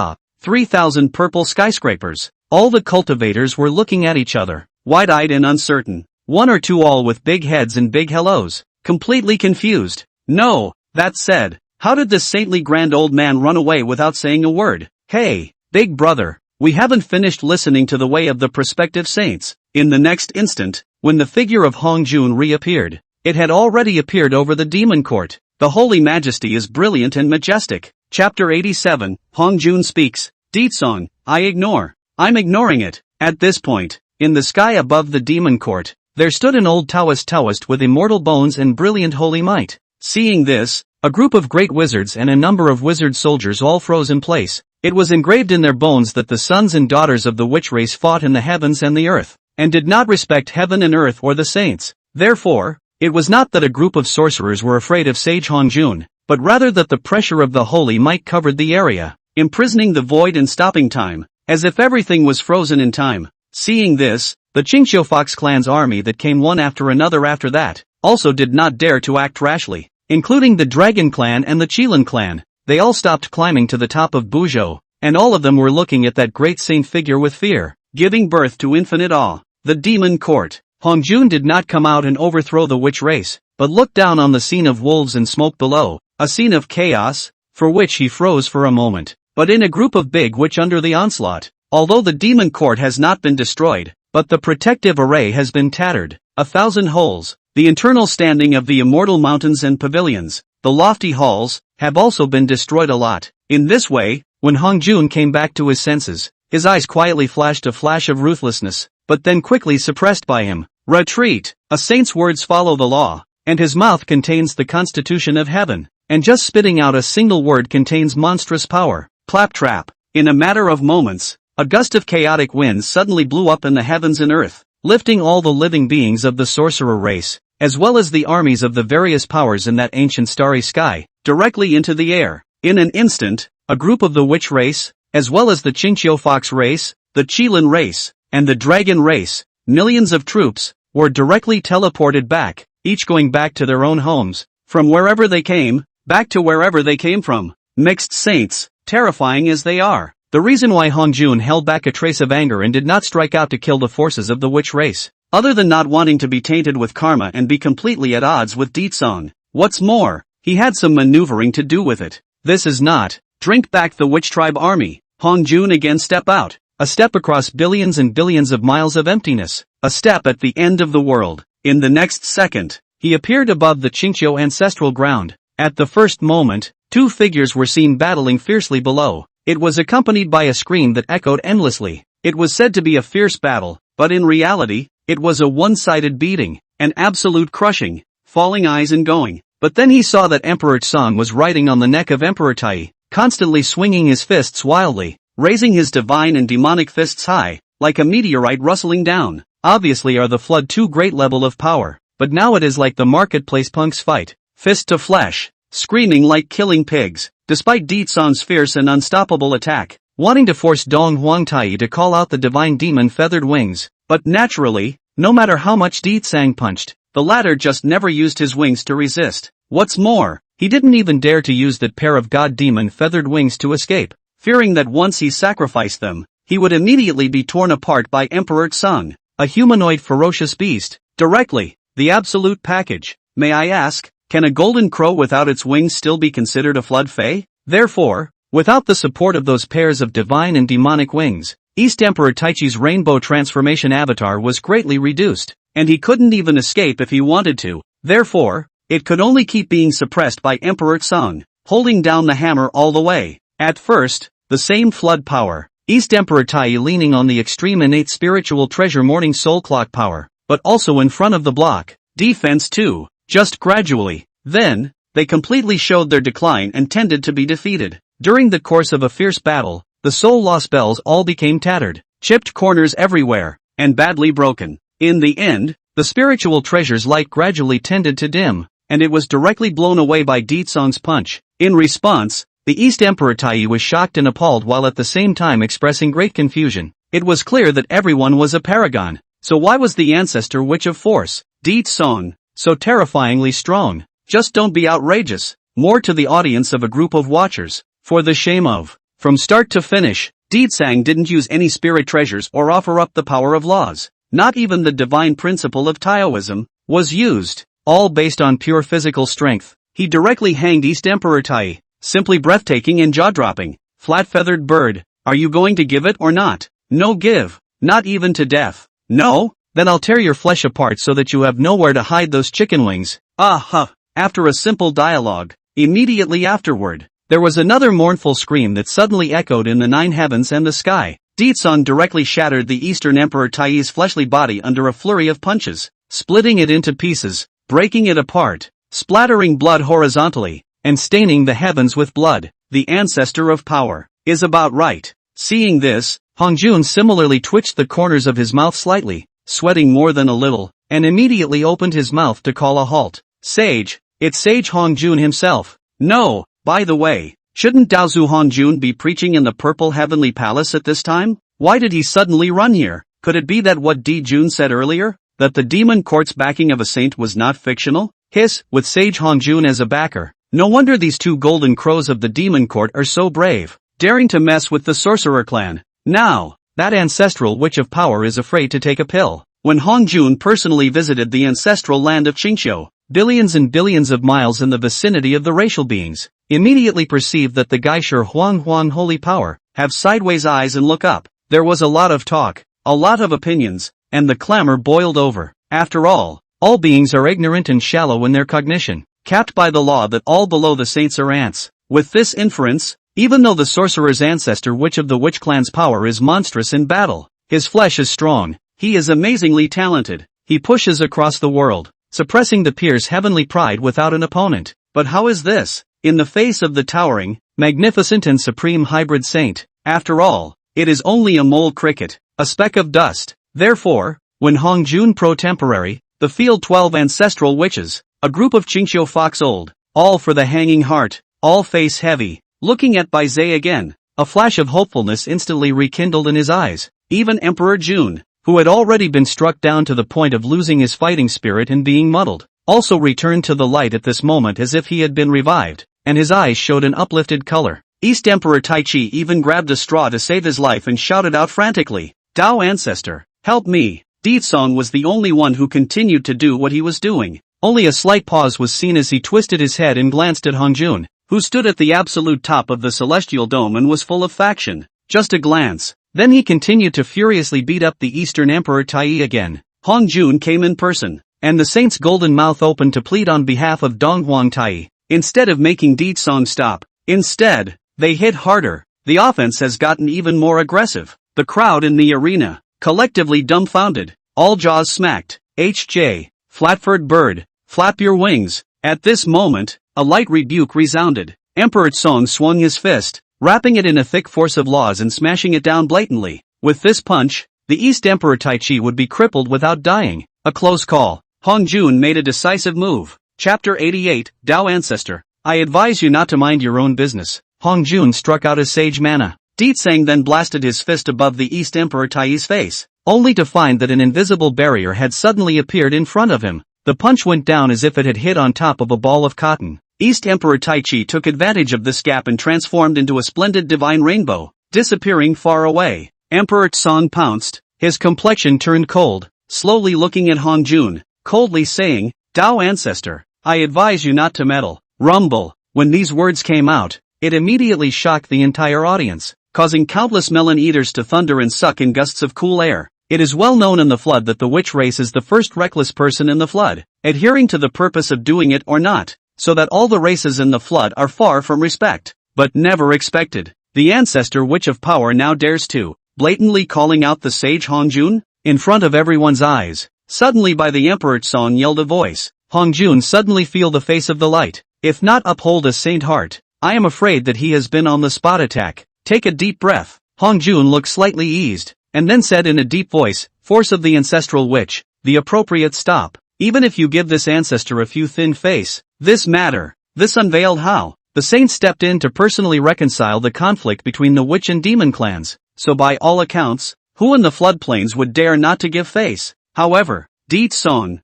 3,000 purple skyscrapers. All the cultivators were looking at each other, wide-eyed and uncertain. One or two all with big heads and big hellos, completely confused. No, that said, how did this saintly grand old man run away without saying a word? Hey, big brother, we haven't finished listening to the way of the prospective saints. In the next instant, when the figure of Hong Jun reappeared, it had already appeared over the demon court. The Holy Majesty is brilliant and majestic. Chapter 87, Hong Jun speaks. Di Song, I ignore. I'm ignoring it. At this point, in the sky above the demon court, there stood an old Taoist with immortal bones and brilliant holy might. Seeing this, a group of great wizards and a number of wizard soldiers all froze in place. It was engraved in their bones that the sons and daughters of the witch race fought in the heavens and the earth, and did not respect heaven and earth or the saints. Therefore, it was not that a group of sorcerers were afraid of sage Hongjun, but rather that the pressure of the holy might covered the area, imprisoning the void and stopping time, as if everything was frozen in time. Seeing this, the Qingqiu Fox clan's army that came one after another after that, also did not dare to act rashly, including the Dragon clan and the Qilin clan. They all stopped climbing to the top of Buzhou, and all of them were looking at that great saint figure with fear, giving birth to infinite awe. The demon court. Hongjun did not come out and overthrow the witch race, but looked down on the scene of wolves and smoke below, a scene of chaos, for which he froze for a moment, but in a group of big witch under the onslaught. Although the demon court has not been destroyed, but the protective array has been tattered, 1,000 holes, the internal standing of the immortal mountains and pavilions, the lofty halls, have also been destroyed a lot. In this way, when Hongjun came back to his senses, his eyes quietly flashed a flash of ruthlessness, but then quickly suppressed by him. Retreat! A saint's words follow the law, and his mouth contains the constitution of heaven, and just spitting out a single word contains monstrous power. Claptrap! In a matter of moments, a gust of chaotic winds suddenly blew up in the heavens and earth, lifting all the living beings of the sorcerer race, as well as the armies of the various powers in that ancient starry sky, directly into the air. In an instant, a group of the witch race, as well as the Qingqiu Fox race, the Qilin race, and the Dragon race, millions of troops, were directly teleported back, each going back to their own homes, from wherever they came, back to wherever they came from. Mixed saints, terrifying as they are. The reason why Hongjun held back a trace of anger and did not strike out to kill the forces of the witch race, other than not wanting to be tainted with karma and be completely at odds with Ditsong. What's more, he had some maneuvering to do with it. This is not, drink back the witch tribe army. Hongjun again step out, a step across billions and billions of miles of emptiness, a step at the end of the world. In the next second, he appeared above the Qingqiu ancestral ground. At the first moment, two figures were seen battling fiercely below. It was accompanied by a scream that echoed endlessly. It was said to be a fierce battle, but in reality, it was a one-sided beating, an absolute crushing, falling eyes and going. But then he saw that Emperor Tsong was riding on the neck of Emperor Tai, constantly swinging his fists wildly, raising his divine and demonic fists high, like a meteorite rustling down. Obviously are the flood too great level of power, but now it is like the marketplace punks fight, fist to flesh, screaming like killing pigs, despite Ditsong's fierce and unstoppable attack, wanting to force Dong Huangtai to call out the divine demon feathered wings. But naturally, no matter how much Ditsang punched, the latter just never used his wings to resist. What's more, he didn't even dare to use that pair of god demon feathered wings to escape, fearing that once he sacrificed them, he would immediately be torn apart by Emperor Tsong, a humanoid ferocious beast, directly, the absolute package. May I ask, can a golden crow without its wings still be considered a flood fae? Therefore, without the support of those pairs of divine and demonic wings, East Emperor Taichi's rainbow transformation avatar was greatly reduced, and he couldn't even escape if he wanted to. Therefore, it could only keep being suppressed by Emperor Tsong, holding down the hammer all the way. At first, the same flood power, East Emperor Tai leaning on the extreme innate spiritual treasure morning soul clock power, but also in front of the block, defense too, just gradually. Then, they completely showed their decline and tended to be defeated. During the course of a fierce battle, the soul law spells all became tattered, chipped corners everywhere, and badly broken. In the end, the spiritual treasure's light gradually tended to dim, and it was directly blown away by Ditsong's punch. In response, the East Emperor Tai was shocked and appalled while at the same time expressing great confusion. It was clear that everyone was a paragon, so why was the ancestor witch of force, Ditsong, so terrifyingly strong? Just don't be outrageous. More to the audience of a group of watchers, for the shame of. From start to finish, Ditsang didn't use any spirit treasures or offer up the power of laws. Not even the divine principle of Taoism was used, all based on pure physical strength. He directly hanged East Emperor Tai, simply breathtaking and jaw-dropping. Flat-feathered bird, are you going to give it or not? No give, not even to death. No? Then I'll tear your flesh apart so that you have nowhere to hide those chicken wings. Ah huh. After a simple dialogue, immediately afterward, there was another mournful scream that suddenly echoed in the nine heavens and the sky. Ditsong directly shattered the Eastern Emperor Tai's fleshly body under a flurry of punches. splitting it into pieces, breaking it apart, splattering blood horizontally, and staining the heavens with blood. The ancestor of power is about right. Seeing this, Hongjun similarly twitched the corners of his mouth slightly, sweating more than a little, and immediately opened his mouth to call a halt. Sage, it's Sage Hongjun himself. No, by the way, shouldn't Daozu Hongjun be preaching in the Purple Heavenly Palace at this time? Why did he suddenly run here? Could it be that what Di Jun said earlier, that the demon court's backing of a saint was not fictional? Hiss, with Sage Hongjun as a backer. No wonder these two golden crows of the demon court are so brave, daring to mess with the sorcerer clan. Now, that ancestral witch of power is afraid to take a pill. When Hongjun personally visited the ancestral land of Qingqiu, billions and billions of miles in the vicinity of the racial beings, immediately perceived that the Gaishur Huang holy power, have sideways eyes and look up. There was a lot of talk, a lot of opinions, and the clamor boiled over. After all beings are ignorant and shallow in their cognition, capped by the law that all below the saints are ants. With this inference, even though the sorcerer's ancestor witch of the witch clan's power is monstrous in battle, his flesh is strong, he is amazingly talented, he pushes across the world, suppressing the peer's heavenly pride without an opponent. But how is this, in the face of the towering, magnificent and supreme hybrid saint? After all, it is only a mole cricket, a speck of dust. Therefore, when Hongjun pro-temporary, the field 12 ancestral witches, a group of Qingqiu fox old, all for the hanging heart, all face heavy, looking at Bai Zhe again, a flash of hopefulness instantly rekindled in his eyes. Even Emperor Jun, who had already been struck down to the point of losing his fighting spirit and being muddled, also returned to the light at this moment as if he had been revived, and his eyes showed an uplifted color. East Emperor Taichi even grabbed a straw to save his life and shouted out frantically, "Dao Ancestor, help me!" Ditsong was the only one who continued to do what he was doing. Only a slight pause was seen as he twisted his head and glanced at Hongjun, who stood at the absolute top of the celestial dome and was full of faction. Just a glance. Then he continued to furiously beat up the Eastern Emperor Tai again. Hongjun came in person, and the saint's golden mouth opened to plead on behalf of Donghuang Tai. Instead of making Ditsong stop, instead, they hit harder. The offense has gotten even more aggressive. The crowd in the arena, collectively dumbfounded, all jaws smacked. HJ, Flatford bird, flap your wings. At this moment, a light rebuke resounded. Emperor Tsong swung his fist, wrapping it in a thick force of laws and smashing it down blatantly. With this punch, the East Emperor Taichi would be crippled without dying. A close call. Hongjun made a decisive move. Chapter 88, Dao Ancestor. I advise you not to mind your own business. Hongjun struck out his sage mana. Ditsang then blasted his fist above the East Emperor Tai's face, only to find that an invisible barrier had suddenly appeared in front of him. The punch went down as if it had hit on top of a ball of cotton. East Emperor Taichi took advantage of this gap and transformed into a splendid divine rainbow, disappearing far away. Emperor Tsong pounced, his complexion turned cold, slowly looking at Hongjun, coldly saying, "Dao Ancestor, I advise you not to meddle." Rumble. When these words came out, it immediately shocked the entire audience, causing countless melon eaters to thunder and suck in gusts of cool air. It is well known in the flood that the witch race is the first reckless person in the flood, adhering to the purpose of doing it or not, so that all the races in the flood are far from respect, but never expected. The ancestor witch of power now dares to, blatantly calling out the sage Hongjun, in front of everyone's eyes. Suddenly by the Emperor Tsong yelled a voice. Hongjun suddenly feel the face of the light. If not uphold a saint heart, I am afraid that he has been on the spot attack. Take a deep breath. Hongjun looked slightly eased, and then said in a deep voice, "Force of the ancestral witch, the appropriate stop. Even if you give this ancestor a few thin face, this matter, this unveiled how." The saint stepped in to personally reconcile the conflict between the witch and demon clans, so by all accounts, who in the floodplains would dare not to give face? However, Ditsong,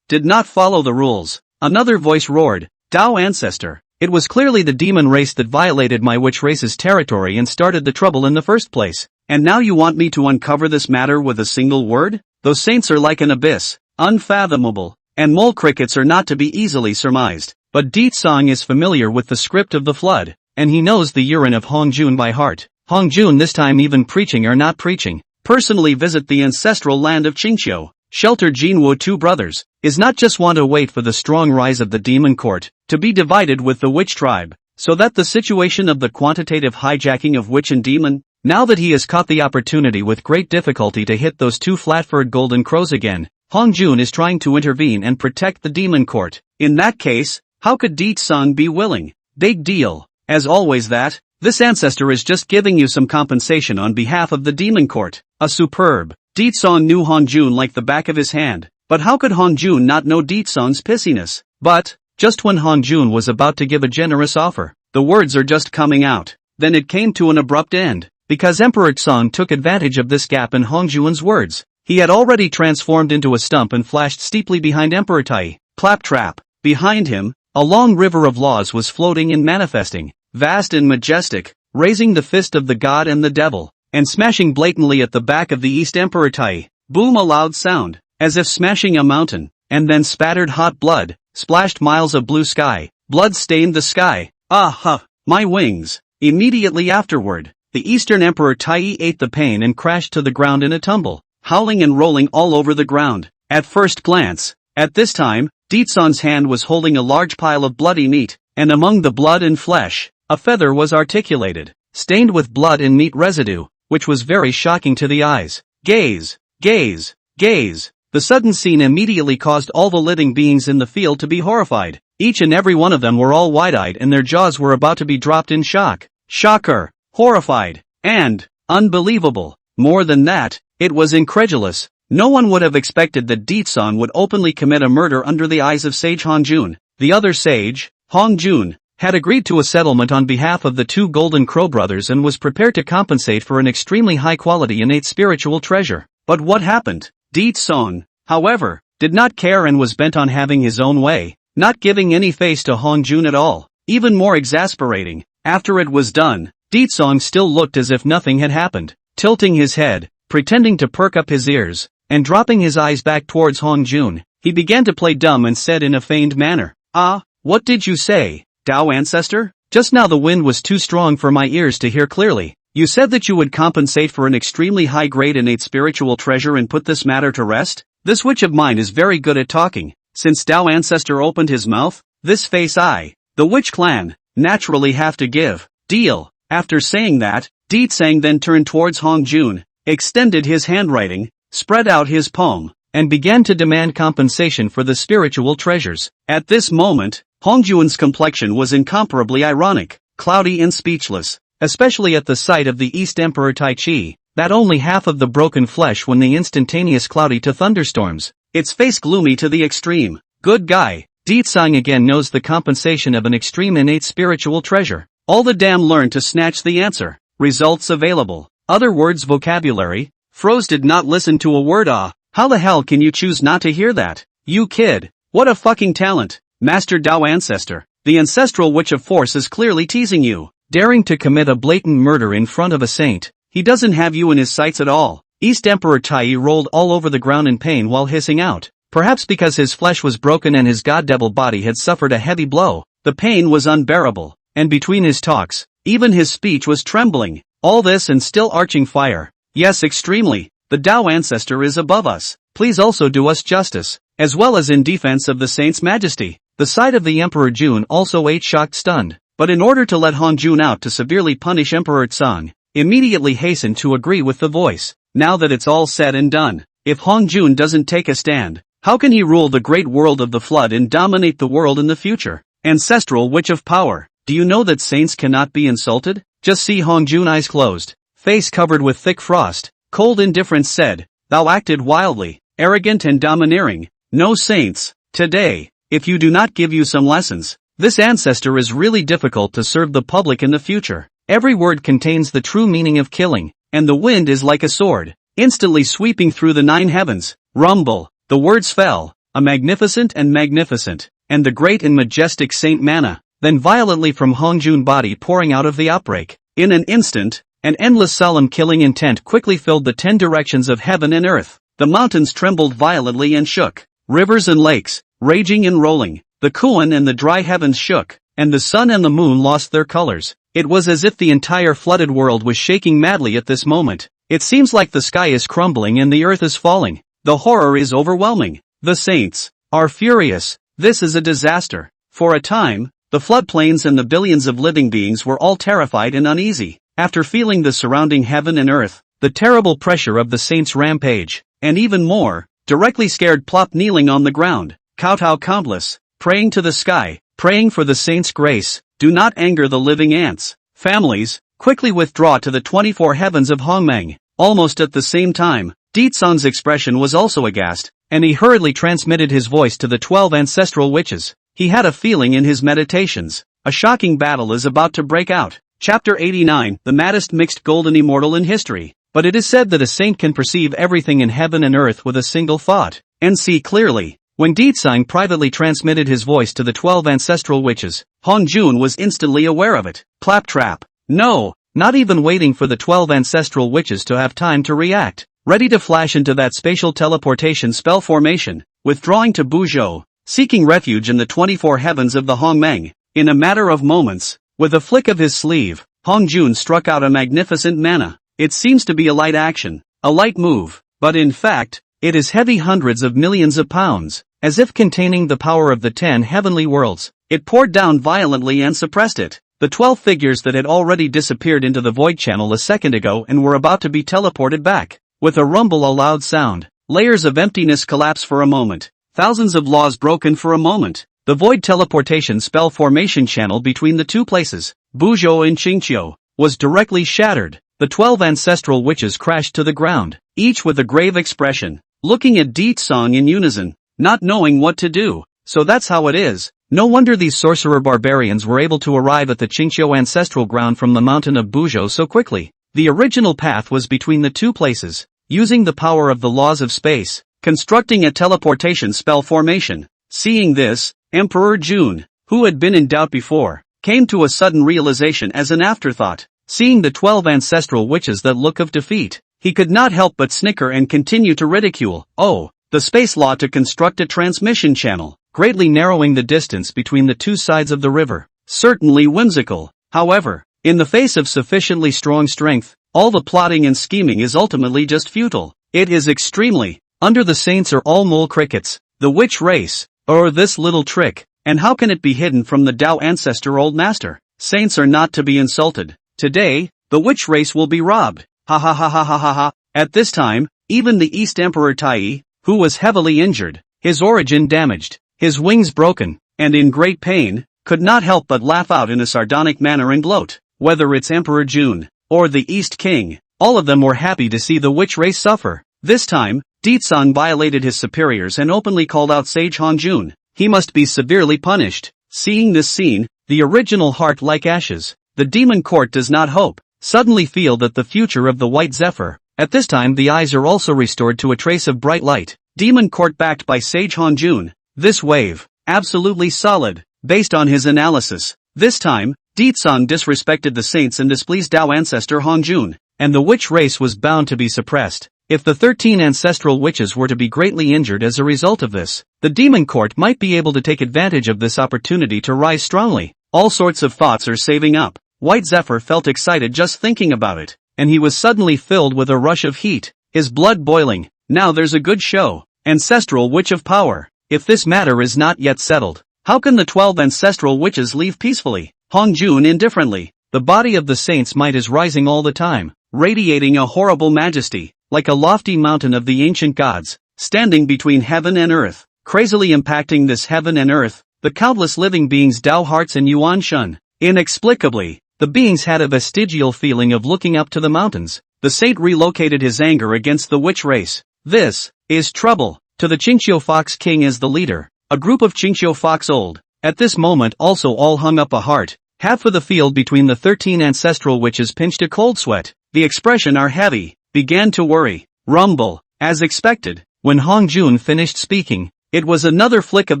did not follow the rules. Another voice roared, "Dao Ancestor, it was clearly the demon race that violated my witch race's territory and started the trouble in the first place. And now you want me to uncover this matter with a single word? Those saints are like an abyss, unfathomable, and mole crickets are not to be easily surmised." But Ditsong is familiar with the script of the flood, and he knows the urine of Hongjun by heart. Hongjun this time even preaching or not preaching, personally visit the ancestral land of Qingqiu, shelter Jinwu two brothers, is not just want to wait for the strong rise of the demon court, to be divided with the witch tribe, so that the situation of the quantitative hijacking of witch and demon, now that he has caught the opportunity with great difficulty to hit those two flat-furred golden crows again, Hongjun is trying to intervene and protect the demon court. In that case, how could Deetsung be willing? Big deal. As always this ancestor is just giving you some compensation on behalf of the demon court. A superb. Deetsung knew Hongjun like the back of his hand. But how could Hongjun not know Deetsung's pissiness? But, just when Hongjun was about to give a generous offer, the words are just coming out. Then it came to an abrupt end. Because Emperor Tsung took advantage of this gap in Hongjun's words. He had already transformed into a stump and flashed steeply behind Emperor Tai. Claptrap. Behind him, a long river of laws was floating and manifesting, vast and majestic, raising the fist of the god and the devil, and smashing blatantly at the back of the East Emperor Tai. Boom, a loud sound, as if smashing a mountain, and then spattered hot blood, splashed miles of blue sky, blood stained the sky. Ah huh, my wings. Immediately afterward, the Eastern Emperor Tai ate the pain and crashed to the ground in a tumble, howling and rolling all over the ground. At first glance, at this time, Deetsung's hand was holding a large pile of bloody meat, and among the blood and flesh, a feather was articulated, stained with blood and meat residue, which was very shocking to the eyes. Gaze, gaze, gaze. The sudden scene immediately caused all the living beings in the field to be horrified. Each and every one of them were all wide-eyed and their jaws were about to be dropped in shock. Shocker, horrified, and unbelievable. More than that, it was incredulous. No one would have expected that Deetsung would openly commit a murder under the eyes of Sage Hongjun. The other sage, Hongjun, had agreed to a settlement on behalf of the two Golden Crow brothers and was prepared to compensate for an extremely high-quality innate spiritual treasure. But what happened? Deetsung, however, did not care and was bent on having his own way, not giving any face to Hongjun at all. Even more exasperating, after it was done, Deetsung still looked as if nothing had happened, tilting his head, pretending to perk up his ears, and dropping his eyes back towards Hongjun. He began to play dumb and said in a feigned manner, "Ah, what did you say, Tao ancestor? Just now the wind was too strong for my ears to hear clearly. You said that you would compensate for an extremely high-grade innate spiritual treasure and put this matter to rest? This witch of mine is very good at talking." Since Tao ancestor opened his mouth, this face the witch clan, naturally have to give. Deal. After saying that, Deetsung then turned towards Hongjun, extended his handwriting, spread out his palm, and began to demand compensation for the spiritual treasures. At this moment, Hongjun's complexion was incomparably ironic, cloudy and speechless, especially at the sight of the East Emperor Tai Chi, that only half of the broken flesh when the instantaneous cloudy to thunderstorms, its face gloomy to the extreme. Good guy. Deetsung again knows the compensation of an extreme innate spiritual treasure. All the damn learned to snatch the answer. Results available. Other words vocabulary. Froze did not listen to a word. How the hell can you choose not to hear that? You kid. What a fucking talent. Master Tao ancestor. The ancestral witch of force is clearly teasing you. Daring to commit a blatant murder in front of a saint. He doesn't have you in his sights at all. East Emperor Tai rolled all over the ground in pain while hissing out. Perhaps because his flesh was broken and his god-devil body had suffered a heavy blow. The pain was unbearable. And between his talks, even his speech was trembling. All this and still arching fire. Yes, extremely. The Tao ancestor is above us. Please also do us justice, as well as in defense of the saint's majesty. The sight of the Emperor Jun also ate shocked stunned. But in order to let Hongjun out to severely punish Emperor Tsang, immediately hastened to agree with the voice. Now that it's all said and done, if Hongjun doesn't take a stand, how can he rule the great world of the flood and dominate the world in the future? Ancestral witch of power. Do you know that saints cannot be insulted? Just see Hongjun eyes closed, face covered with thick frost, cold indifference said, "Thou acted wildly, arrogant and domineering. No saints, today, if you do not give you some lessons, this ancestor is really difficult to serve the public in the future." Every word contains the true meaning of killing, and the wind is like a sword, instantly sweeping through the 9 heavens. Rumble, the words fell, a magnificent, and the great and majestic Saint Mana, then violently from Hongjun body pouring out of the outbreak. In an instant, an endless solemn killing intent quickly filled the 10 directions of heaven and earth. The mountains trembled violently and shook, rivers and lakes, raging and rolling, the Kuan and the dry heavens shook, and the sun and the moon lost their colors. It was as if the entire flooded world was shaking madly at this moment. It seems like the sky is crumbling and the earth is falling. The horror is overwhelming. The saints are furious. This is a disaster. For a time, the floodplains and the billions of living beings were all terrified and uneasy. After feeling the surrounding heaven and earth, the terrible pressure of the saints' rampage, and even more, directly scared plop kneeling on the ground, kowtow countless, praying to the sky, praying for the saint's grace, do not anger the living ants. Families, quickly withdraw to the 24 heavens of Hongmeng. Almost at the same time, Ditsang's expression was also aghast, and he hurriedly transmitted his voice to the 12 ancestral witches. He had a feeling in his meditations. A shocking battle is about to break out. Chapter 89, the maddest mixed golden immortal in history. But it is said that a saint can perceive everything in heaven and earth with a single thought, and see clearly. When Ditsang privately transmitted his voice to the 12 ancestral witches, Hong Jun was instantly aware of it. Claptrap. No, not even waiting for the 12 ancestral witches to have time to react. Ready to flash into that spatial teleportation spell formation, withdrawing to Buzhou, seeking refuge in the 24 heavens of the Hongmeng. In a matter of moments, with a flick of his sleeve, Hong Jun struck out a magnificent mana. It seems to be a light action, a light move, but in fact, it is heavy hundreds of millions of pounds, as if containing the power of the 10 heavenly worlds. It poured down violently and suppressed it. The 12 figures that had already disappeared into the void channel a second ago and were about to be teleported back. With a rumble, a loud sound, layers of emptiness collapse for a moment, thousands of laws broken for a moment. The void teleportation spell formation channel between the two places, Buzhou and Qingqiu, was directly shattered. The 12 ancestral witches crashed to the ground, each with a grave expression, looking at Ditsang in unison, not knowing what to do. So that's how it is. No wonder these sorcerer barbarians were able to arrive at the Qingqiu ancestral ground from the mountain of Buzhou so quickly. The original path was between the two places, using the power of the laws of space, constructing a teleportation spell formation. Seeing this, Emperor Jun, who had been in doubt before, came to a sudden realization as an afterthought. Seeing the 12 ancestral witches that look of defeat, he could not help but snicker and continue to ridicule. Oh, the space law to construct a transmission channel, greatly narrowing the distance between the two sides of the river. Certainly whimsical. However, in the face of sufficiently strong strength, all the plotting and scheming is ultimately just futile. It is extremely. Under the saints are all mole crickets, the witch race, or this little trick, and how can it be hidden from the Tao ancestor old master? Saints are not to be insulted. Today, the witch race will be robbed. Ha ha ha ha ha ha ha. At this time, even the East Emperor Tai, who was heavily injured, his origin damaged, his wings broken, and in great pain, could not help but laugh out in a sardonic manner and gloat. Whether it's Emperor Jun, or the East King, all of them were happy to see the witch race suffer. This time, Ditsang violated his superiors and openly called out Sage Hong Jun. He must be severely punished. Seeing this scene, the original heart like ashes, the demon court does not hope, suddenly feel that the future of the white zephyr. At this time the eyes are also restored to a trace of bright light. Demon court backed by Sage Hong Jun. This wave, absolutely solid, based on his analysis. This time, Ditsang disrespected the saints and displeased Tao ancestor Hong Jun, and the witch race was bound to be suppressed. If the 13 ancestral witches were to be greatly injured as a result of this, the demon court might be able to take advantage of this opportunity to rise strongly. All sorts of thoughts are saving up. White Zephyr felt excited just thinking about it, and he was suddenly filled with a rush of heat, his blood boiling. Now there's a good show. Ancestral Witch of Power. If this matter is not yet settled, how can the 12 ancestral witches leave peacefully? Hong Jun indifferently. The body of the saints might is rising all the time, radiating a horrible majesty, like a lofty mountain of the ancient gods, standing between heaven and earth, crazily impacting this heaven and earth, the countless living beings Dao Hearts and Yuan Shun. Inexplicably, the beings had a vestigial feeling of looking up to the mountains. The saint relocated his anger against the witch race. This is trouble. To the Qingqiu Fox King as the leader, a group of Qingqiu Fox old. At this moment also all hung up a heart. Half of the field between the 13 ancestral witches pinched a cold sweat. The expression are heavy, began to worry, rumble, as expected. When Hong Jun finished speaking, it was another flick of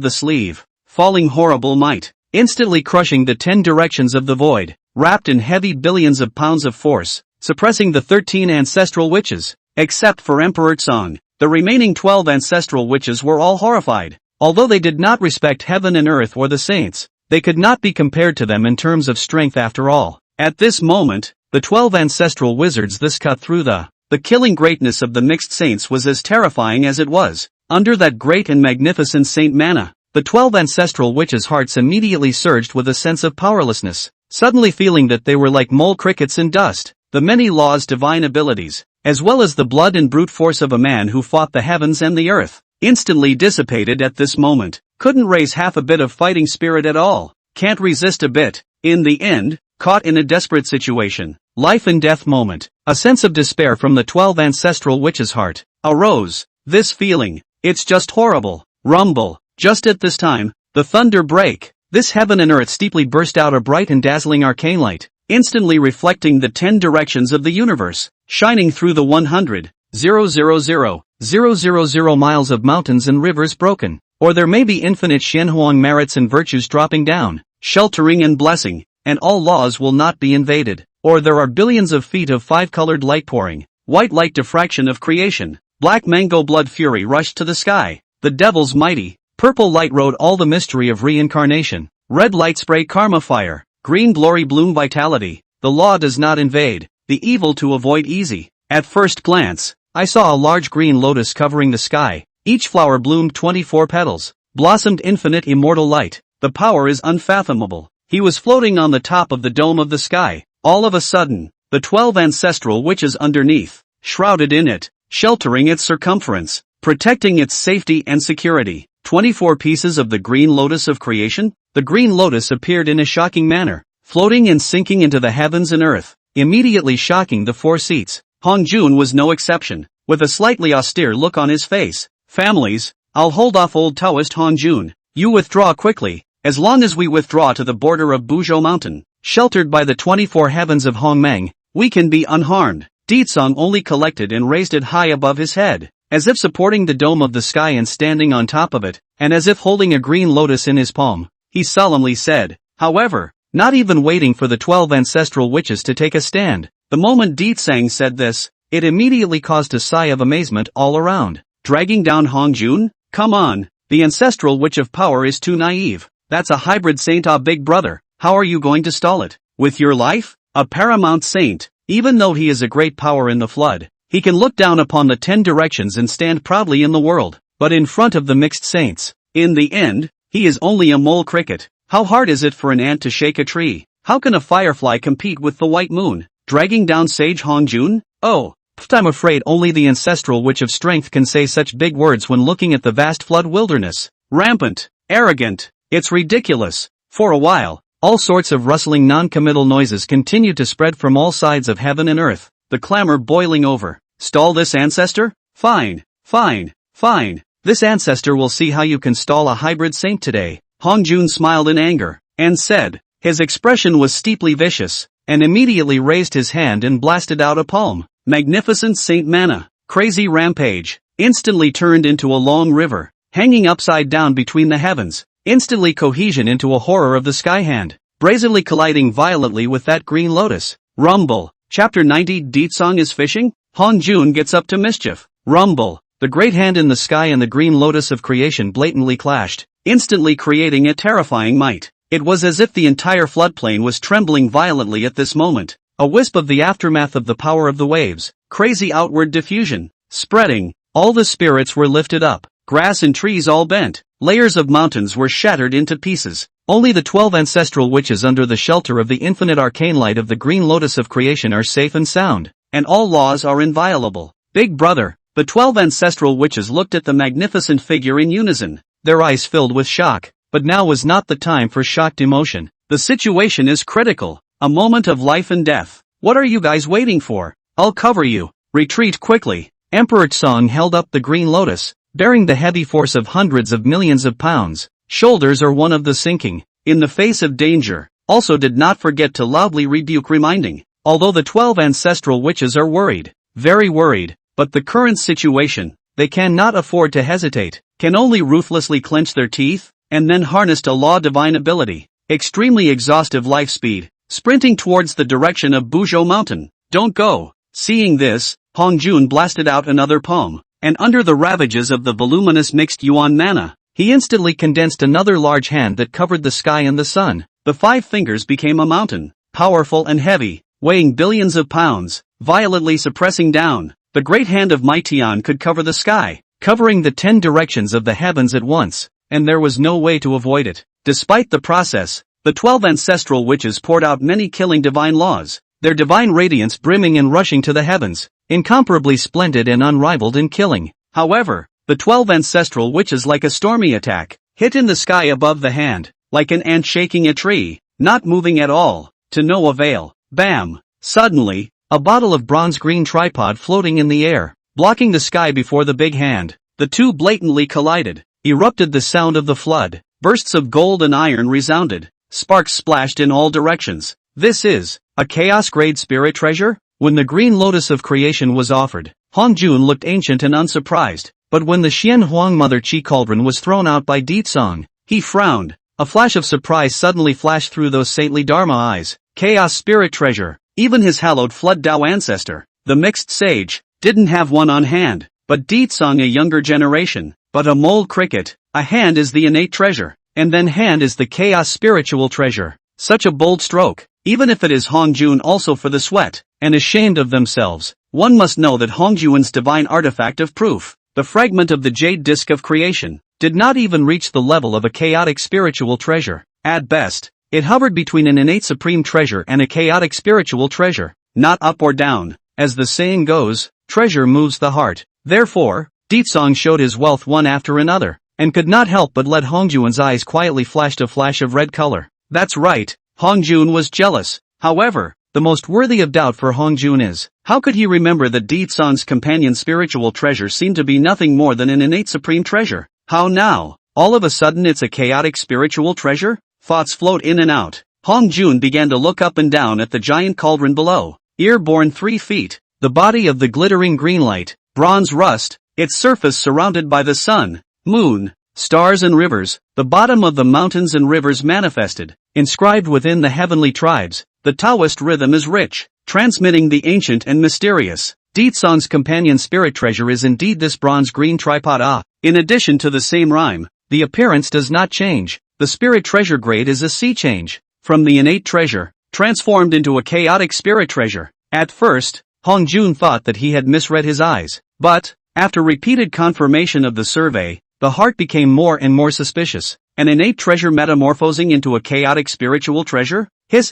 the sleeve, falling horrible might, instantly crushing the 10 directions of the void, wrapped in heavy billions of pounds of force, suppressing the 13 ancestral witches, except for Emperor Tsang. The remaining 12 ancestral witches were all horrified. Although they did not respect heaven and earth or the saints, they could not be compared to them in terms of strength after all. At this moment, the 12 ancestral wizards this cut through the killing greatness of the mixed saints was as terrifying as it was. Under that great and magnificent Saint Mana, the 12 ancestral witches' hearts immediately surged with a sense of powerlessness, suddenly feeling that they were like mole crickets in dust. the many laws, divine abilities, as well as the blood and brute force of a man who fought the heavens and the earth, instantly dissipated at this moment. Couldn't raise half a bit of fighting spirit at all. Can't resist a bit. In the end, caught in a desperate situation, life and death moment, a sense of despair from the 12 ancestral witches' heart arose. This feeling, it's just horrible. Rumble. Just at this time, the thunder break. This heaven and earth steeply burst out a bright and dazzling arcane light, instantly reflecting the 10 directions of the universe, shining through the 100,000 miles of mountains and rivers broken. Or there may be infinite Shenhuang merits and virtues dropping down, sheltering and blessing, and all laws will not be invaded. Or there are billions of feet of 5-colored light pouring, white light diffraction of creation, black mango blood fury rushed to the sky, the devil's mighty, purple light rode all the mystery of reincarnation, red light spray karma fire, green glory bloom vitality, the law does not invade, the evil to avoid easy. At first glance, I saw a large green lotus covering the sky, each flower bloomed 24 petals, blossomed infinite immortal light, the power is unfathomable. He was floating on the top of the dome of the sky. All of a sudden, the 12 ancestral witches underneath, shrouded in it, sheltering its circumference, protecting its safety and security. 24 pieces of the green lotus of creation. The green lotus appeared in a shocking manner, floating and sinking into the heavens and earth, immediately shocking the 4 seats. Hongjun was no exception, with a slightly austere look on his face. Families, I'll hold off old Taoist Hongjun. You withdraw quickly, as long as we withdraw to the border of Buzhou Mountain, sheltered by the 24 heavens of Hongmeng, we can be unharmed. Ditsong only collected and raised it high above his head, as if supporting the dome of the sky and standing on top of it, and as if holding a green lotus in his palm. He solemnly said, however, not even waiting for the 12 ancestral witches to take a stand. The moment Ditsang said this, it immediately caused a sigh of amazement all around. Dragging down Hongjun? Come on, the ancestral witch of power is too naive. That's a hybrid saint, big brother. How are you going to stall it? With your life? A paramount saint, even though he is a great power in the flood, he can look down upon the 10 directions and stand proudly in the world, but in front of the mixed saints, in the end, he is only a mole cricket. How hard is it for an ant to shake a tree? How can a firefly compete with the white moon? Dragging down sage Hongjun? Oh, I'm afraid only the ancestral witch of strength can say such big words when looking at the vast flood wilderness. Rampant, arrogant, it's ridiculous. For a while, all sorts of rustling non-committal noises continued to spread from all sides of heaven and earth, the clamor boiling over. Stall this ancestor? Fine, fine, fine. This ancestor will see how you can stall a hybrid saint today. Hongjun smiled in anger, and said, his expression was steeply vicious, and immediately raised his hand and blasted out a palm. Magnificent Saint Mana, crazy rampage, instantly turned into a long river, hanging upside down between the heavens, instantly cohesion into a horror of the sky hand, brazenly colliding violently with that green lotus. Rumble. Chapter 90. Ditsong is fishing? Hongjun gets up to mischief. Rumble. The great hand in the sky and the green lotus of creation blatantly clashed, instantly creating a terrifying might. It was as if the entire floodplain was trembling violently at this moment. A wisp of the aftermath of the power of the waves, crazy outward diffusion, spreading, all the spirits were lifted up, grass and trees all bent, layers of mountains were shattered into pieces. Only the 12 ancestral witches under the shelter of the infinite arcane light of the green lotus of creation are safe and sound, and all laws are inviolable. Big brother, the 12 ancestral witches looked at the magnificent figure in unison, their eyes filled with shock, but now was not the time for shocked emotion. The situation is critical. A moment of life and death. What are you guys waiting for? I'll cover you. Retreat quickly. Emperor Tsong held up the green lotus, bearing the heavy force of hundreds of millions of pounds. Shoulders are one of the sinking, in the face of danger. Also did not forget to loudly rebuke, reminding, although the 12 ancestral witches are worried, very worried, but the current situation, they cannot afford to hesitate, can only ruthlessly clench their teeth, and then harness a law divine ability, extremely exhaustive life speed. Sprinting towards the direction of Buzhou Mountain. Don't go. Seeing this, Hongjun blasted out another palm, and under the ravages of the voluminous mixed yuan mana, he instantly condensed another large hand that covered the sky and the sun. The 5 fingers became a mountain, powerful and heavy, weighing billions of pounds, violently suppressing down. The great hand of Maitian could cover the sky, covering the 10 directions of the heavens at once, and there was no way to avoid it. Despite the process, the 12 ancestral witches poured out many killing divine laws, their divine radiance brimming and rushing to the heavens, incomparably splendid and unrivaled in killing. However, the 12 ancestral witches, like a stormy attack, hit in the sky above the hand, like an ant shaking a tree, not moving at all, to no avail. Bam! Suddenly, a bottle of bronze-green tripod floating in the air, blocking the sky before the big hand. The two blatantly collided. Erupted the sound of the flood. Bursts of gold and iron resounded. Sparks splashed in all directions. This is a chaos-grade spirit treasure? When the green lotus of creation was offered, Hongjun looked ancient and unsurprised. But when the Xian Huang Mother Chi cauldron was thrown out by Ditsong, he frowned. A flash of surprise suddenly flashed through those saintly Dharma eyes. Chaos spirit treasure. Even his hallowed flood Tao ancestor, the mixed sage, didn't have one on hand. But Ditsong, a younger generation. But a mole cricket. A hand is the innate treasure. And then hand is the chaos spiritual treasure. Such a bold stroke. Even if it is Hongjun also for the sweat, and ashamed of themselves, one must know that Hongjun's divine artifact of proof, the fragment of the jade disk of creation, did not even reach the level of a chaotic spiritual treasure. At best, it hovered between an innate supreme treasure and a chaotic spiritual treasure, not up or down. As the saying goes, treasure moves the heart. Therefore, Ditsong showed his wealth one after another, and could not help but let Hongjun's eyes quietly flash a flash of red color. That's right, Hongjun was jealous. However, the most worthy of doubt for Hongjun is, how could he remember that Ditsong's companion spiritual treasure seemed to be nothing more than an innate supreme treasure? How now? All of a sudden it's a chaotic spiritual treasure? Thoughts float in and out. Hongjun began to look up and down at the giant cauldron below. Airborne 3 feet, the body of the glittering green light, bronze rust, its surface surrounded by the sun, moon, stars and rivers, the bottom of the mountains and rivers manifested, inscribed within the heavenly tribes. The Taoist rhythm is rich, transmitting the ancient and mysterious. Ditsong's companion spirit treasure is indeed this bronze-green tripod. In addition to the same rhyme, the appearance does not change. The spirit treasure grade is a sea change, from the innate treasure, transformed into a chaotic spirit treasure. At first, Hongjun thought that he had misread his eyes, but, after repeated confirmation of the survey, the heart became more and more suspicious. An innate treasure metamorphosing into a chaotic spiritual treasure?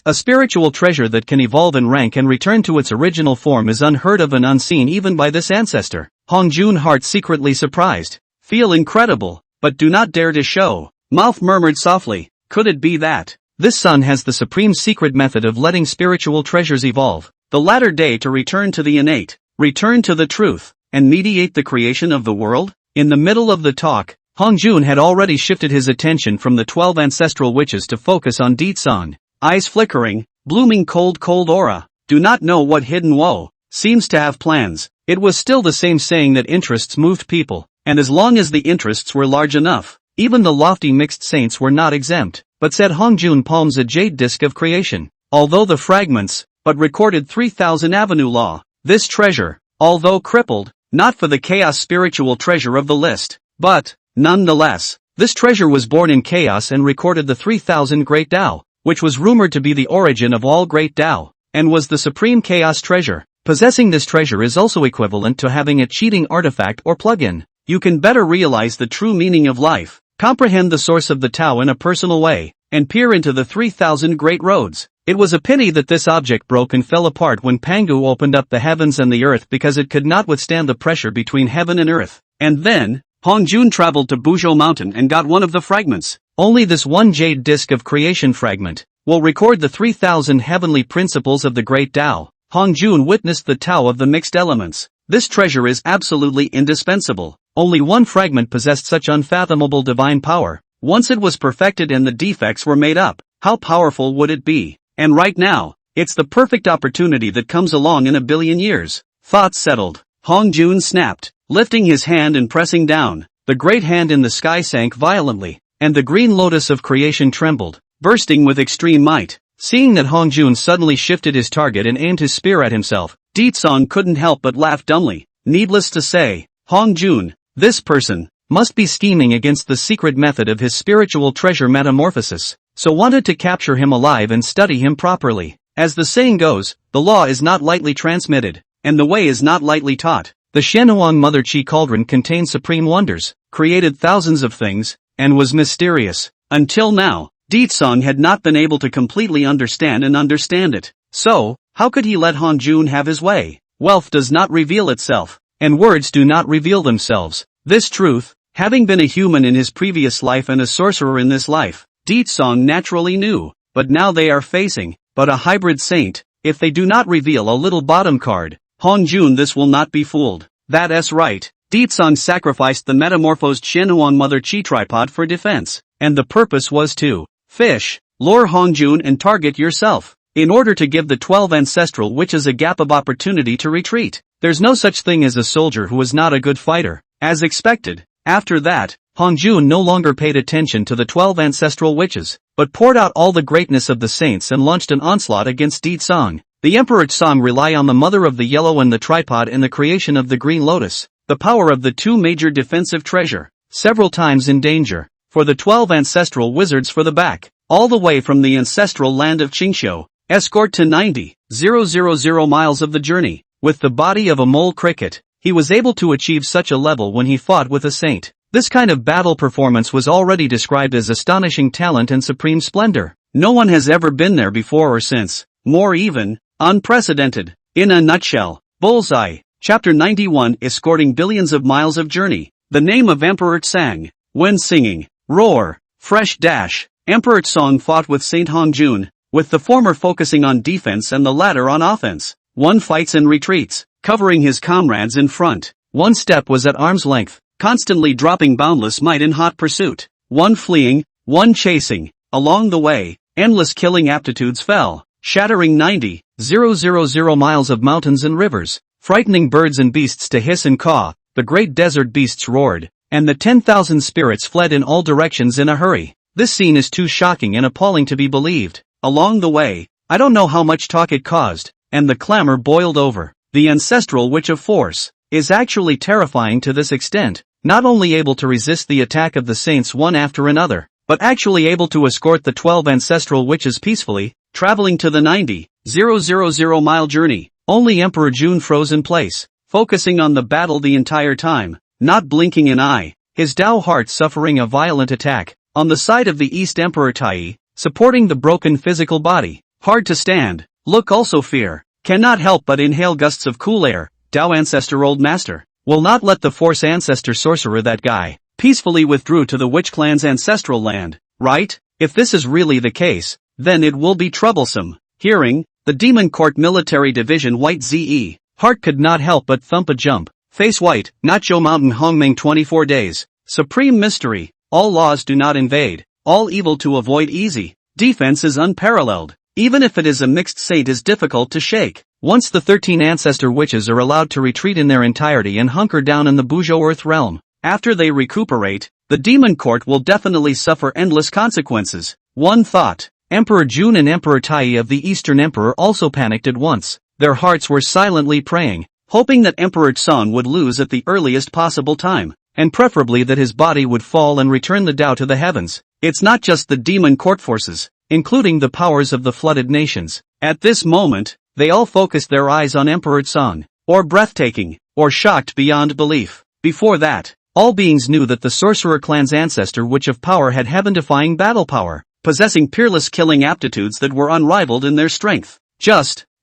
A spiritual treasure that can evolve in rank and return to its original form is unheard of and unseen even by this ancestor. Hongjun's heart secretly surprised. Feel incredible, but do not dare to show. Mouth murmured softly, could it be that this son has the supreme secret method of letting spiritual treasures evolve, the latter day to return to the innate, return to the truth, and mediate the creation of the world? In the middle of the talk, Hongjun had already shifted his attention from the 12 ancestral witches to focus on Ditsong. Eyes flickering, blooming cold aura, do not know what hidden woe, seems to have plans. It was still the same saying that interests moved people, and as long as the interests were large enough, even the lofty mixed saints were not exempt. But said Hongjun palms a jade disk of creation, although the fragments, but recorded 3000 Avenue Law. This treasure, although crippled, not for the chaos spiritual treasure of the list, but, nonetheless, this treasure was born in chaos and recorded the 3000 Great Tao, which was rumored to be the origin of all Great Tao, and was the supreme chaos treasure. Possessing this treasure is also equivalent to having a cheating artifact or plugin. You can better realize the true meaning of life, comprehend the source of the Tao in a personal way, and peer into the 3000 great roads. It was a pity that this object broke and fell apart when Pangu opened up the heavens and the earth because it could not withstand the pressure between heaven and earth. And then, Hongjun traveled to Buzhou Mountain and got one of the fragments. Only this one jade disk of creation fragment will record the 3000 heavenly principles of the Great Tao. Hongjun witnessed the Tao of the mixed elements. This treasure is absolutely indispensable. Only one fragment possessed such unfathomable divine power. Once it was perfected and the defects were made up, how powerful would it be? And right now, it's the perfect opportunity that comes along in a billion years. Thoughts settled. Hongjun snapped, lifting his hand and pressing down. The great hand in the sky sank violently, and the green lotus of creation trembled, bursting with extreme might. Seeing that Hongjun suddenly shifted his target and aimed his spear at himself, Ditsong couldn't help but laugh dumbly. Needless to say, Hongjun, this person, must be scheming against the secret method of his spiritual treasure metamorphosis, so wanted to capture him alive and study him properly. As the saying goes, the law is not lightly transmitted, and the way is not lightly taught. The Shenhuang Mother Chi cauldron contained supreme wonders, created thousands of things, and was mysterious. Until now, Ditsong had not been able to completely understand it. So, How could he let Hongjun have his way? Wealth does not reveal itself, and words do not reveal themselves. This truth, having been a human in his previous life and a sorcerer in this life, Ditsong naturally knew, but now they are facing, but a hybrid saint. If they do not reveal a little bottom card, Hongjun this will not be fooled. That's right. Ditsong sacrificed the metamorphosed Shenhuan Mother Chi tripod for defense, and the purpose was to fish, lure Hongjun and target yourself, in order to give the 12 ancestral witches a gap of opportunity to retreat. There's no such thing as a soldier who is not a good fighter. As expected, after that, Hongjun no longer paid attention to the 12 ancestral witches, but poured out all the greatness of the saints and launched an onslaught against Ditsong. The Emperor Tsong rely on the Mother of the Yellow and the tripod in the creation of the Green Lotus, the power of the two major defensive treasure, several times in danger, for the 12 ancestral wizards for the back, all the way from the ancestral land of Qingshou, escort to 90,000 miles of the journey. With the body of a mole cricket, he was able to achieve such a level when he fought with a saint. This kind of battle performance was already described as astonishing talent and supreme splendor. No one has ever been there before or since. More even, unprecedented. In a nutshell, Bullseye, Chapter 91, escorting billions of miles of journey. The name of Emperor Tsang. When singing, roar, fresh dash, Emperor Tsong fought with Saint Hongjun, with the former focusing on defense and the latter on offense. One fights and retreats, covering his comrades in front. One step was at arm's length, constantly dropping boundless might in hot pursuit. One fleeing, one chasing. Along the way, endless killing aptitudes fell, shattering 90,000 miles of mountains and rivers, frightening birds and beasts to hiss and caw. The great desert beasts roared, and the 10,000 spirits fled in all directions in a hurry. This scene is too shocking and appalling to be believed. Along the way, I don't know how much talk it caused, and the clamor boiled over. The ancestral witch of force is actually terrifying to this extent, not only able to resist the attack of the saints one after another, but actually able to escort the 12 ancestral witches peacefully, traveling to the 90,000 mile journey. Only Emperor Jun froze in place, focusing on the battle the entire time, not blinking an eye, his Dao heart suffering a violent attack. On the side of the East, Emperor Tai, supporting the broken physical body, hard to stand, look also fear, cannot help but inhale gusts of cool air. Dao ancestor old master, will not let the force ancestor sorcerer that guy, peacefully withdrew to the witch clan's ancestral land, right? If this is really the case, then it will be troublesome. Hearing, the Demon Court Military Division White ZE, heart could not help but thump a jump, face white, Nacho Mountain Hongming 24 days, supreme mystery, all laws do not invade, all evil to avoid easy, defense is unparalleled, even if it is a mixed saint is difficult to shake. Once the 13 ancestor witches are allowed to retreat in their entirety and hunker down in the Buzhou Earth realm, after they recuperate, the Demon Court will definitely suffer endless consequences. One thought. Emperor Jun and Emperor Tai of the Eastern Emperor also panicked at once. Their hearts were silently praying, hoping that Emperor Tsong would lose at the earliest possible time, and preferably that his body would fall and return the Tao to the heavens. It's not just the Demon Court forces, including the powers of the flooded nations. At this moment, they all focused their eyes on Emperor Tsong, or breathtaking, or shocked beyond belief. Before that, all beings knew that the sorcerer clan's ancestor witch of power had heaven-defying battle power, possessing peerless killing aptitudes that were unrivaled in their strength.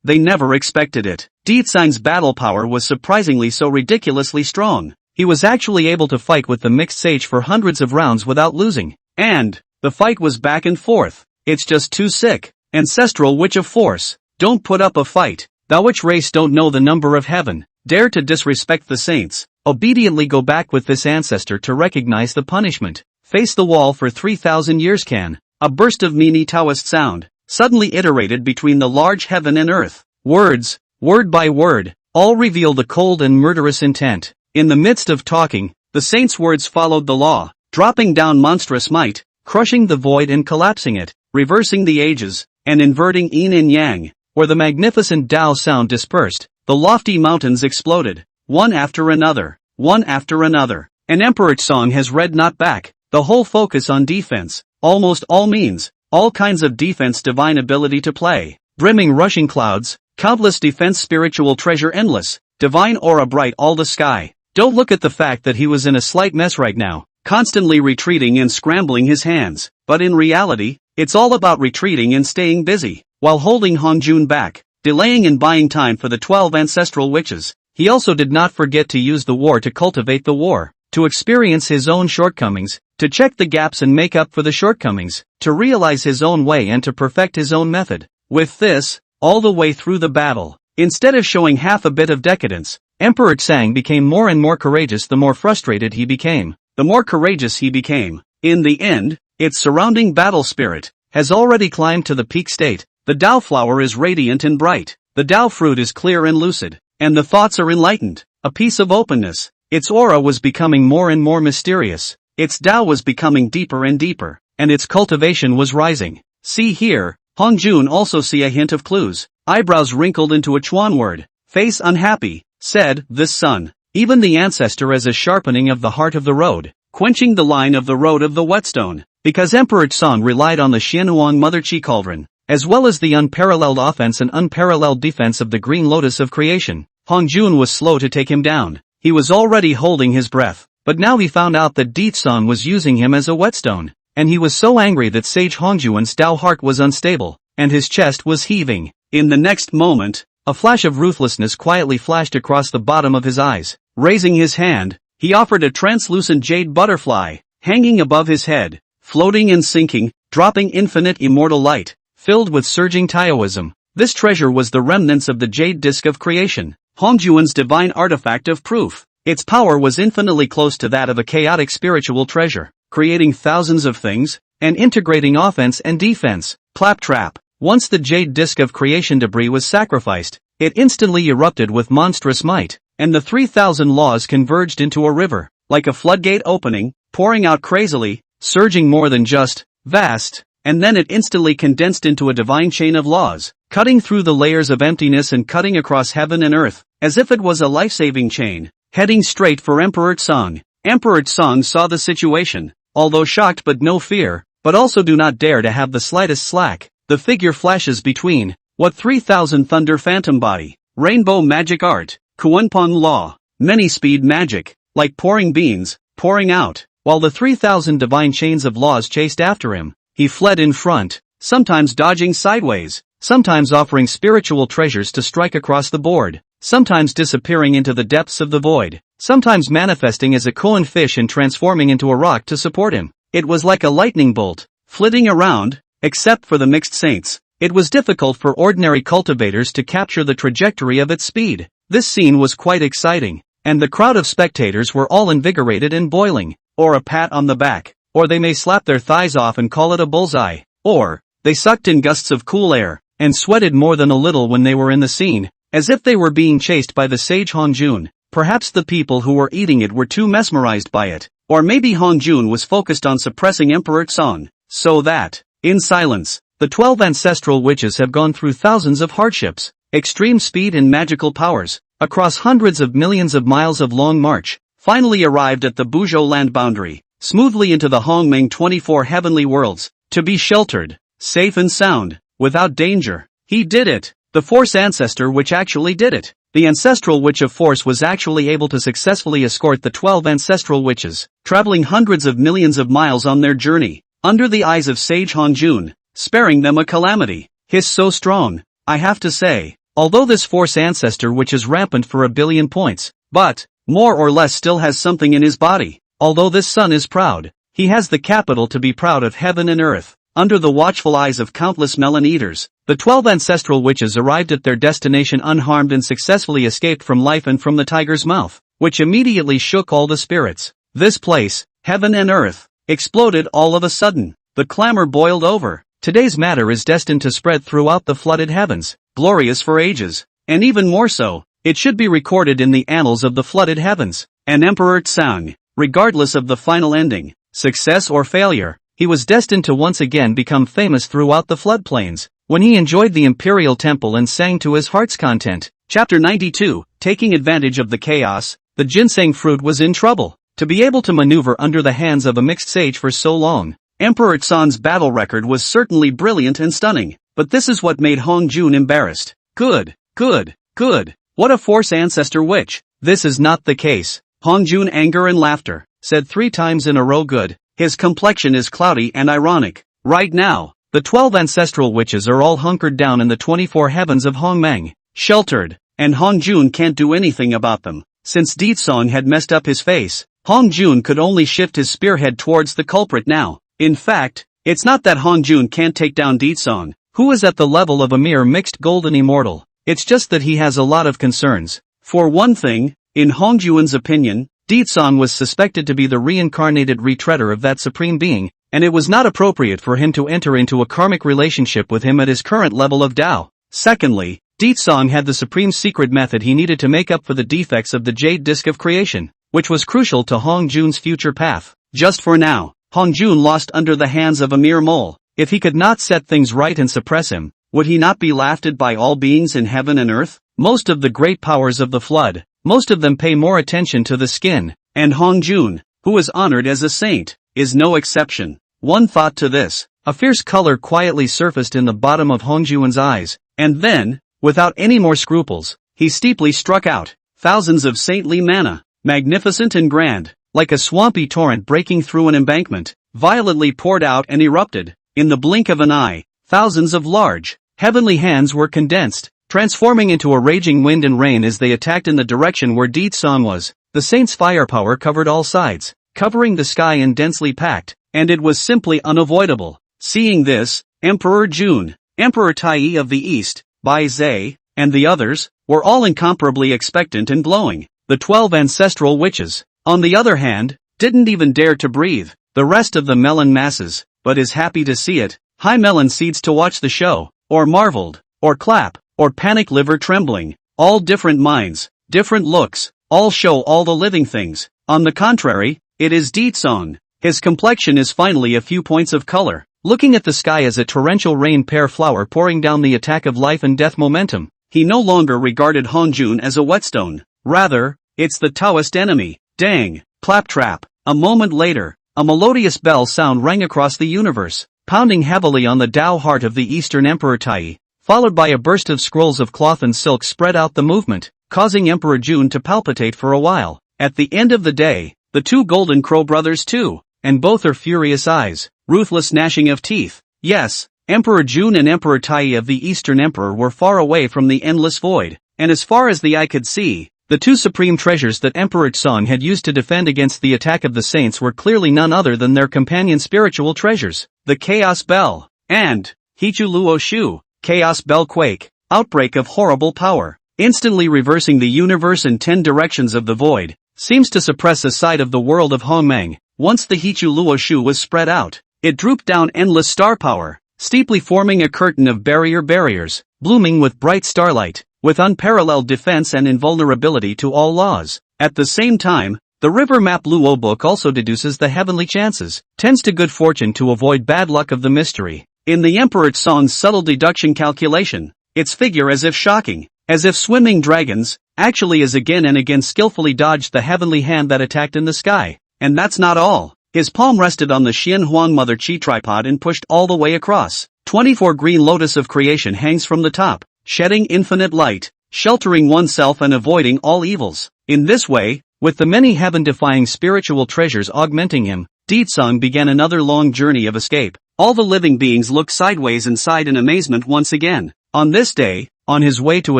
They never expected it. Ditsang's battle power was surprisingly so ridiculously strong. He was actually able to fight with the mixed sage for hundreds of rounds without losing. And, the fight was back and forth. It's just too sick. Ancestral witch of force, don't put up a fight. Thou which race don't know the number of heaven, dare to disrespect the saints, obediently go back with this ancestor to recognize the punishment. Face the wall for 3,000 years can. A burst of Mini Taoist sound, suddenly iterated between the large heaven and earth. Words, word by word, all reveal the cold and murderous intent. In the midst of talking, the saint's words followed the law, dropping down monstrous might, crushing the void and collapsing it, reversing the ages, and inverting yin and yang. Where the magnificent Tao sound dispersed, the lofty mountains exploded, one after another, one after another. And Emperor Tsong has read not back, the whole focus on defense. Almost all means, all kinds of defense divine ability to play, brimming rushing clouds, countless defense spiritual treasure endless, divine aura bright all the sky. Don't look at the fact that he was in a slight mess right now, constantly retreating and scrambling his hands, but in reality, it's all about retreating and staying busy, while holding Hongjun back. delaying and buying time for the 12 ancestral witches. He also did not forget to use the war to cultivate the war, to experience his own shortcomings, to check the gaps and make up for the shortcomings, to realize his own way and to perfect his own method. With this, all the way through the battle, instead of showing half a bit of decadence, Emperor Tsang became more and more courageous the more frustrated he became. The more courageous he became. In the end, its surrounding battle spirit has already climbed to the peak state. The Tao flower is radiant and bright. The Tao fruit is clear and lucid, and the thoughts are enlightened. A piece of openness. Its aura was becoming more and more mysterious. Its Tao was becoming deeper and deeper, and its cultivation was rising. See here, Hongjun also see a hint of clues. Eyebrows wrinkled into a Chuan word. Face unhappy, said, this sun. Even the ancestor as a sharpening of the heart of the road, quenching the line of the road of the whetstone. Because Emperor Tsang relied on the Xianhuang Mother Chi Cauldron, as well as the unparalleled offense and unparalleled defense of the Green Lotus of Creation, Hongjun was slow to take him down. He was already holding his breath, but now he found out that Tsang was using him as a whetstone, and he was so angry that Sage Hongjun's Tao heart was unstable, and his chest was heaving. In the next moment, a flash of ruthlessness quietly flashed across the bottom of his eyes. Raising his hand, he offered a translucent jade butterfly, hanging above his head, floating and sinking, dropping infinite immortal light, filled with surging Taoism. This treasure was the remnants of the jade disk of creation, Hongjun's divine artifact of proof. Its power was infinitely close to that of a chaotic spiritual treasure, creating thousands of things, and integrating offense and defense. Claptrap. Once the jade disk of creation debris was sacrificed, it instantly erupted with monstrous might, and the 3,000 laws converged into a river, like a floodgate opening, pouring out crazily, surging more than just, vast, and then it instantly condensed into a divine chain of laws, cutting through the layers of emptiness and cutting across heaven and earth, as if it was a life-saving chain, heading straight for Emperor Tsang. Emperor Tsang saw the situation, although shocked but no fear, but also do not dare to have the slightest slack. The figure flashes between, what 3,000 thunder phantom body, rainbow magic art, Kuanpong law, many speed magic, like pouring beans, pouring out, while the 3,000 divine chains of laws chased after him. He fled in front, sometimes dodging sideways, sometimes offering spiritual treasures to strike across the board, sometimes disappearing into the depths of the void, sometimes manifesting as a koan fish and transforming into a rock to support him. It was like a lightning bolt, flitting around. Except for the mixed saints, it was difficult for ordinary cultivators to capture the trajectory of its speed. This scene was quite exciting, and the crowd of spectators were all invigorated and boiling, or a pat on the back, or they may slap their thighs off and call it a bullseye, or they sucked in gusts of cool air, and sweated more than a little when they were in the scene, as if they were being chased by the sage Hongjun. Perhaps the people who were eating it were too mesmerized by it, or maybe Hongjun was focused on suppressing Emperor Tsang, so that, in silence, the 12 ancestral witches have gone through thousands of hardships, extreme speed and magical powers, across hundreds of millions of miles of long march, finally arrived at the Buzhou land boundary, smoothly into the Hongming 24 heavenly worlds, to be sheltered, safe and sound, without danger. He did it, the Force ancestor which actually did it. The ancestral witch of Force was actually able to successfully escort the 12 ancestral witches, traveling hundreds of millions of miles on their journey, under the eyes of Sage Hongjun, sparing them a calamity. He's so strong, I have to say, although this Force ancestor which is rampant for 1 billion points, but, more or less still has something in his body. Although this son is proud, he has the capital to be proud of heaven and earth. Under the watchful eyes of countless melon eaters, the 12 ancestral witches arrived at their destination unharmed and successfully escaped from life and from the tiger's mouth, which immediately shook all the spirits. This place, heaven and earth, exploded all of a sudden. The clamor boiled over. Today's matter is destined to spread throughout the flooded heavens, glorious for ages, and even more so, it should be recorded in the annals of the flooded heavens. And Emperor Tsang, regardless of the final ending, success or failure, he was destined to once again become famous throughout the floodplains, when he enjoyed the imperial temple and sang to his heart's content. Chapter 92, Taking advantage of the chaos, the ginseng fruit was in trouble. To be able to maneuver under the hands of a mixed sage for so long, Emperor Tsang's battle record was certainly brilliant and stunning, but this is what made Hongjun embarrassed. Good. What a Force ancestor witch. This is not the case. Hongjun anger and laughter, said 3 times in a row good. His complexion is cloudy and ironic. Right now, The 12 ancestral witches are all hunkered down in the 24 heavens of Hongmeng, sheltered, and Hongjun can't do anything about them. Since Deetsong had messed up his face, Hongjun could only shift his spearhead towards the culprit now. In fact, it's not that Hongjun can't take down Deetsong, who is at the level of a mere mixed golden immortal. It's just that he has a lot of concerns. For one thing, in Hongjun's opinion, Deetsong was suspected to be the reincarnated retreader of that supreme being, and it was not appropriate for him to enter into a karmic relationship with him at his current level of Tao. Secondly, Deetsong had the supreme secret method he needed to make up for the defects of the Jade Disc of Creation, which was crucial to Hongjun's future path. Just for now, Hongjun lost under the hands of a mere mole. If he could not set things right and suppress him, would he not be laughed at by all beings in heaven and earth? Most of the great powers of the flood, most of them pay more attention to the skin, and Hongjun, who is honored as a saint, is no exception. One thought to this, a fierce color quietly surfaced in the bottom of Hongjun's eyes, and then, without any more scruples, he steeply struck out. Thousands of saintly mana, magnificent and grand, like a swampy torrent breaking through an embankment, violently poured out and erupted. In the blink of an eye, thousands of large, heavenly hands were condensed, transforming into a raging wind and rain as they attacked in the direction where Deetsong was. The saint's firepower covered all sides, covering the sky and densely packed, and it was simply unavoidable. Seeing this, Emperor Jun, Emperor Tai of the East, Bai Zhe, and the others, were all incomparably expectant and glowing. The 12 ancestral witches, on the other hand, didn't even dare to breathe. The rest of the melon masses, but is happy to see it, high melon seeds to watch the show, or marveled, or clap, or panic liver trembling, all different minds, different looks, all show all the living things. On the contrary, it is Deetsong. His complexion is finally a few points of color, looking at the sky as a torrential rain pear flower pouring down the attack of life and death momentum. He no longer regarded Hongjun as a whetstone, rather, it's the Taoist enemy. Dang, claptrap. A moment later, a melodious bell sound rang across the universe, pounding heavily on the Tao heart of the Eastern Emperor Tai, followed by a burst of scrolls of cloth and silk spread out the movement, causing Emperor Jun to palpitate for a while. At the end of the day, the two Golden Crow brothers too, and both are furious eyes, ruthless gnashing of teeth. Yes, Emperor Jun and Emperor Tai of the Eastern Emperor were far away from the endless void, and as far as the eye could see, the two supreme treasures that Emperor Song had used to defend against the attack of the saints were clearly none other than their companion spiritual treasures, the Chaos Bell, and Hichu Luo Shu, Chaos Bell Quake, outbreak of horrible power, instantly reversing the universe in 10 directions of the void, seems to suppress a side of the world of Hongmeng. Once the Hichu Luo Shu was spread out, it drooped down endless star power, steeply forming a curtain of barriers, blooming with bright starlight, with unparalleled defense and invulnerability to all laws. At the same time, the River Map Luo book also deduces the heavenly chances, tends to good fortune to avoid bad luck of the mystery. In the Emperor Song's subtle deduction calculation, its figure as if shocking, as if swimming dragons, actually as again and again skillfully dodged the heavenly hand that attacked in the sky. And that's not all. His palm rested on the Xian Huang Mother Chi tripod and pushed all the way across. 24 green lotus of creation hangs from the top, shedding infinite light, sheltering oneself and avoiding all evils. In this way, with the many heaven-defying spiritual treasures augmenting him, Deetsong began another long journey of escape. All the living beings looked sideways and sighed in amazement once again. On this day, on his way to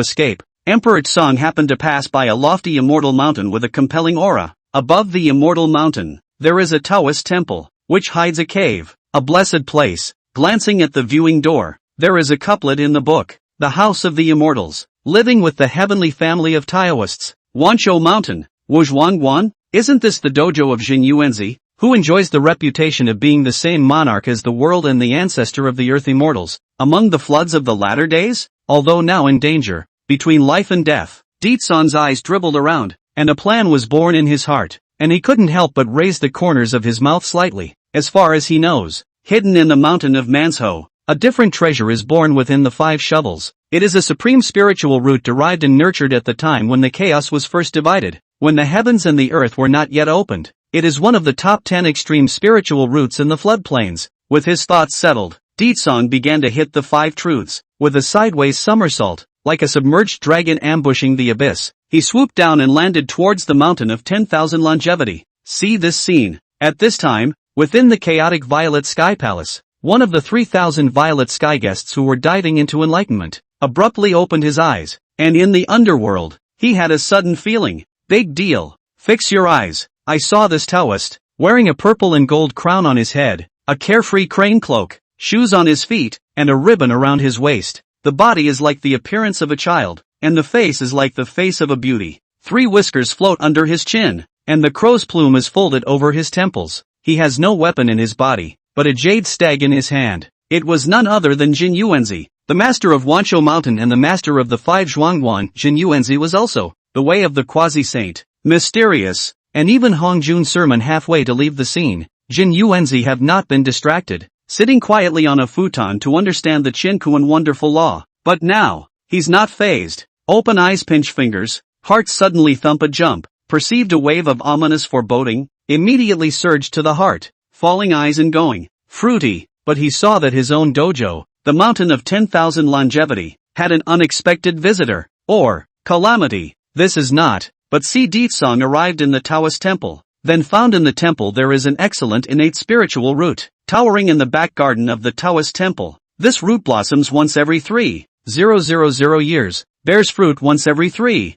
escape, Emperor Song happened to pass by a lofty immortal mountain with a compelling aura. Above the immortal mountain, there is a Taoist temple, which hides a cave, a blessed place. Glancing at the viewing door, there is a couplet in the book, the House of the Immortals, living with the heavenly family of Taoists. Wanshou Mountain, Wuzhuangguan, isn't this the dojo of Jin Yuanzi, who enjoys the reputation of being the same monarch as the world and the ancestor of the earth immortals, among the floods of the latter days? Although now in danger, between life and death, Deetsong's eyes dribbled around, and a plan was born in his heart, and he couldn't help but raise the corners of his mouth slightly. As far as he knows, hidden in the mountain of Manhwa, a different treasure is born within the 5 shovels. It is a supreme spiritual root derived and nurtured at the time when the chaos was first divided, when the heavens and the earth were not yet opened. It is one of the top 10 extreme spiritual roots in the floodplains. With his thoughts settled, Deetsong began to hit the 5 truths. With a sideways somersault, like a submerged dragon ambushing the abyss, he swooped down and landed towards the mountain of 10,000 longevity. See this scene. At this time, within the chaotic violet sky palace, one of the 3,000 violet sky guests who were diving into enlightenment, abruptly opened his eyes, and in the underworld, he had a sudden feeling. Big deal. Fix your eyes. I saw this Taoist, wearing a purple and gold crown on his head, a carefree crane cloak, shoes on his feet, and a ribbon around his waist. The body is like the appearance of a child, and the face is like the face of a beauty. 3 whiskers float under his chin, and the crow's plume is folded over his temples. He has no weapon in his body, but a jade stag in his hand. It was none other than Jin Yuanzi, the master of Wanshou Mountain and the master of the 5 Zhuangguan. Jin Yuanzi was also the way of the quasi-saint, mysterious, and even Hong Jun's sermon halfway to leave the scene. Jin Yuanzi have not been distracted, sitting quietly on a futon to understand the Qin Kuan wonderful law. But now, he's not fazed. Open eyes pinch fingers, heart suddenly thump a jump, perceived a wave of ominous foreboding, immediately surged to the heart, falling eyes and going, fruity, but he saw that his own dojo, the mountain of 10,000 longevity, had an unexpected visitor, or calamity. This is not, but see Ditsong arrived in the Taoist temple, then found in the temple there is an excellent innate spiritual root, towering in the back garden of the Taoist temple. This root blossoms once every 3,000 years, bears fruit once every 3,000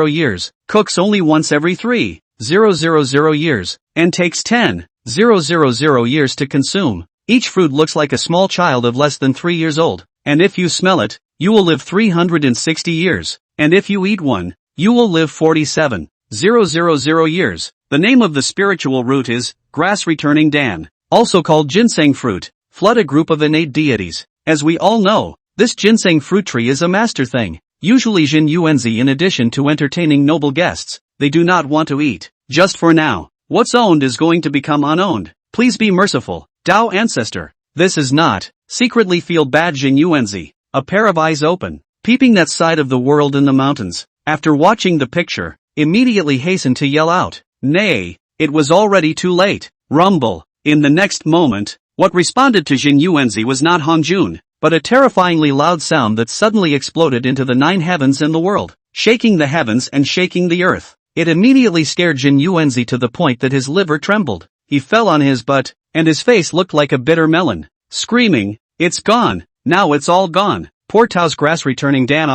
years, cooks only once every 3,000 years, and takes 10,000 years to consume. Each fruit looks like a small child of less than 3 years old, and if you smell it, you will live 360 years, and if you eat one, you will live 47,000 years. The name of the spiritual root is grass returning Dan, also called ginseng fruit, flood a group of innate deities. As we all know, this ginseng fruit tree is a master thing. Usually Jin Yuanzi, in addition to entertaining noble guests, they do not want to eat. Just for now, what's owned is going to become unowned. Please be merciful, Dao ancestor. This is not. Secretly feel bad Jin Yuanzi, a pair of eyes open, peeping that side of the world in the mountains. After watching the picture, immediately hastened to yell out. Nay, it was already too late. Rumble. In the next moment, what responded to Jin Yuanzi was not Hongjun, but a terrifyingly loud sound that suddenly exploded into the 9 heavens and the world, shaking the heavens and shaking the earth. It immediately scared Jin Yuanzi to the point that his liver trembled. He fell on his butt, and his face looked like a bitter melon, screaming, "It's gone! Now it's all gone!" Poor Tao's grass returning Dan.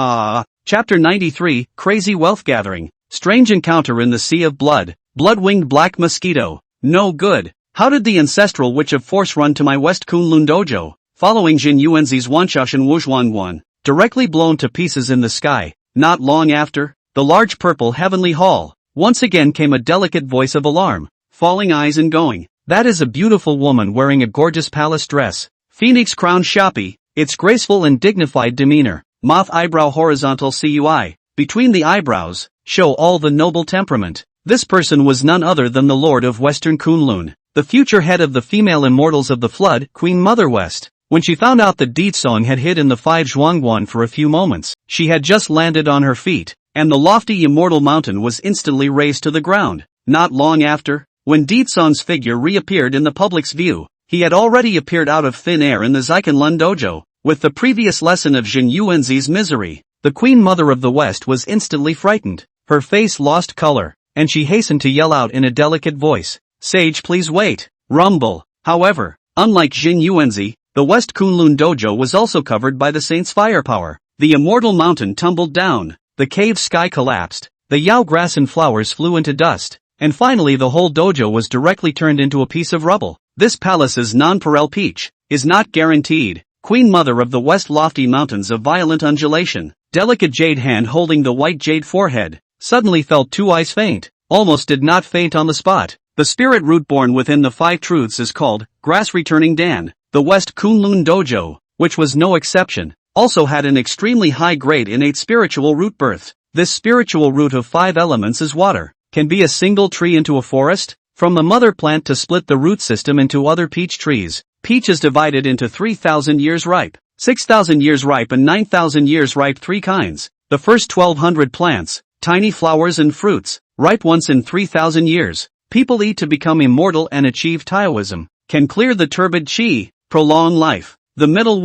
Chapter 93, Crazy Wealth Gathering. Strange encounter in the Sea of Blood. Blood-winged black mosquito. No good. How did the ancestral witch of force run to my West Kunlun dojo? Following Jin Yuanzi's Wanshashan Wuzhuangguan, directly blown to pieces in the sky. Not long after, the large purple heavenly hall, once again came a delicate voice of alarm, falling eyes and going, "That is a beautiful woman wearing a gorgeous palace dress. Phoenix crown shoppy, its graceful and dignified demeanor, moth eyebrow horizontal cui, between the eyebrows, show all the noble temperament." This person was none other than the Lord of Western Kunlun, the future head of the female immortals of the flood, Queen Mother West. When she found out that Ditsong had hid in the 5 Zhuangguan for a few moments, she had just landed on her feet, and the lofty immortal mountain was instantly razed to the ground. Not long after, when Ditsong's figure reappeared in the public's view, he had already appeared out of thin air in the Zikanlun dojo, with the previous lesson of Jin Yuanzi's misery. The Queen Mother of the West was instantly frightened, her face lost color, and she hastened to yell out in a delicate voice, "Sage, please wait." Rumble. However, unlike Jin Yuanzi, the West Kunlun dojo was also covered by the saint's firepower. The immortal mountain tumbled down, the cave sky collapsed, the yao grass and flowers flew into dust, and finally the whole dojo was directly turned into a piece of rubble. This palace's nonpareil peach is not guaranteed. Queen Mother of the West, lofty mountains of violent undulation, delicate jade hand holding the white jade forehead, suddenly felt 2 eyes faint, almost did not faint on the spot. The spirit root born within the 5 truths is called grass returning Dan. The West Kunlun dojo, which was no exception, also had an extremely high-grade innate spiritual root birth. This spiritual root of 5 elements is water, can be a single tree into a forest, from the mother plant to split the root system into other peach trees. Peach is divided into 3,000 years ripe, 6,000 years ripe and 9,000 years ripe, 3 kinds. The first 1,200 plants, tiny flowers and fruits, ripe once in 3,000 years. People eat to become immortal and achieve Taoism, can clear the turbid qi, prolong life. The middle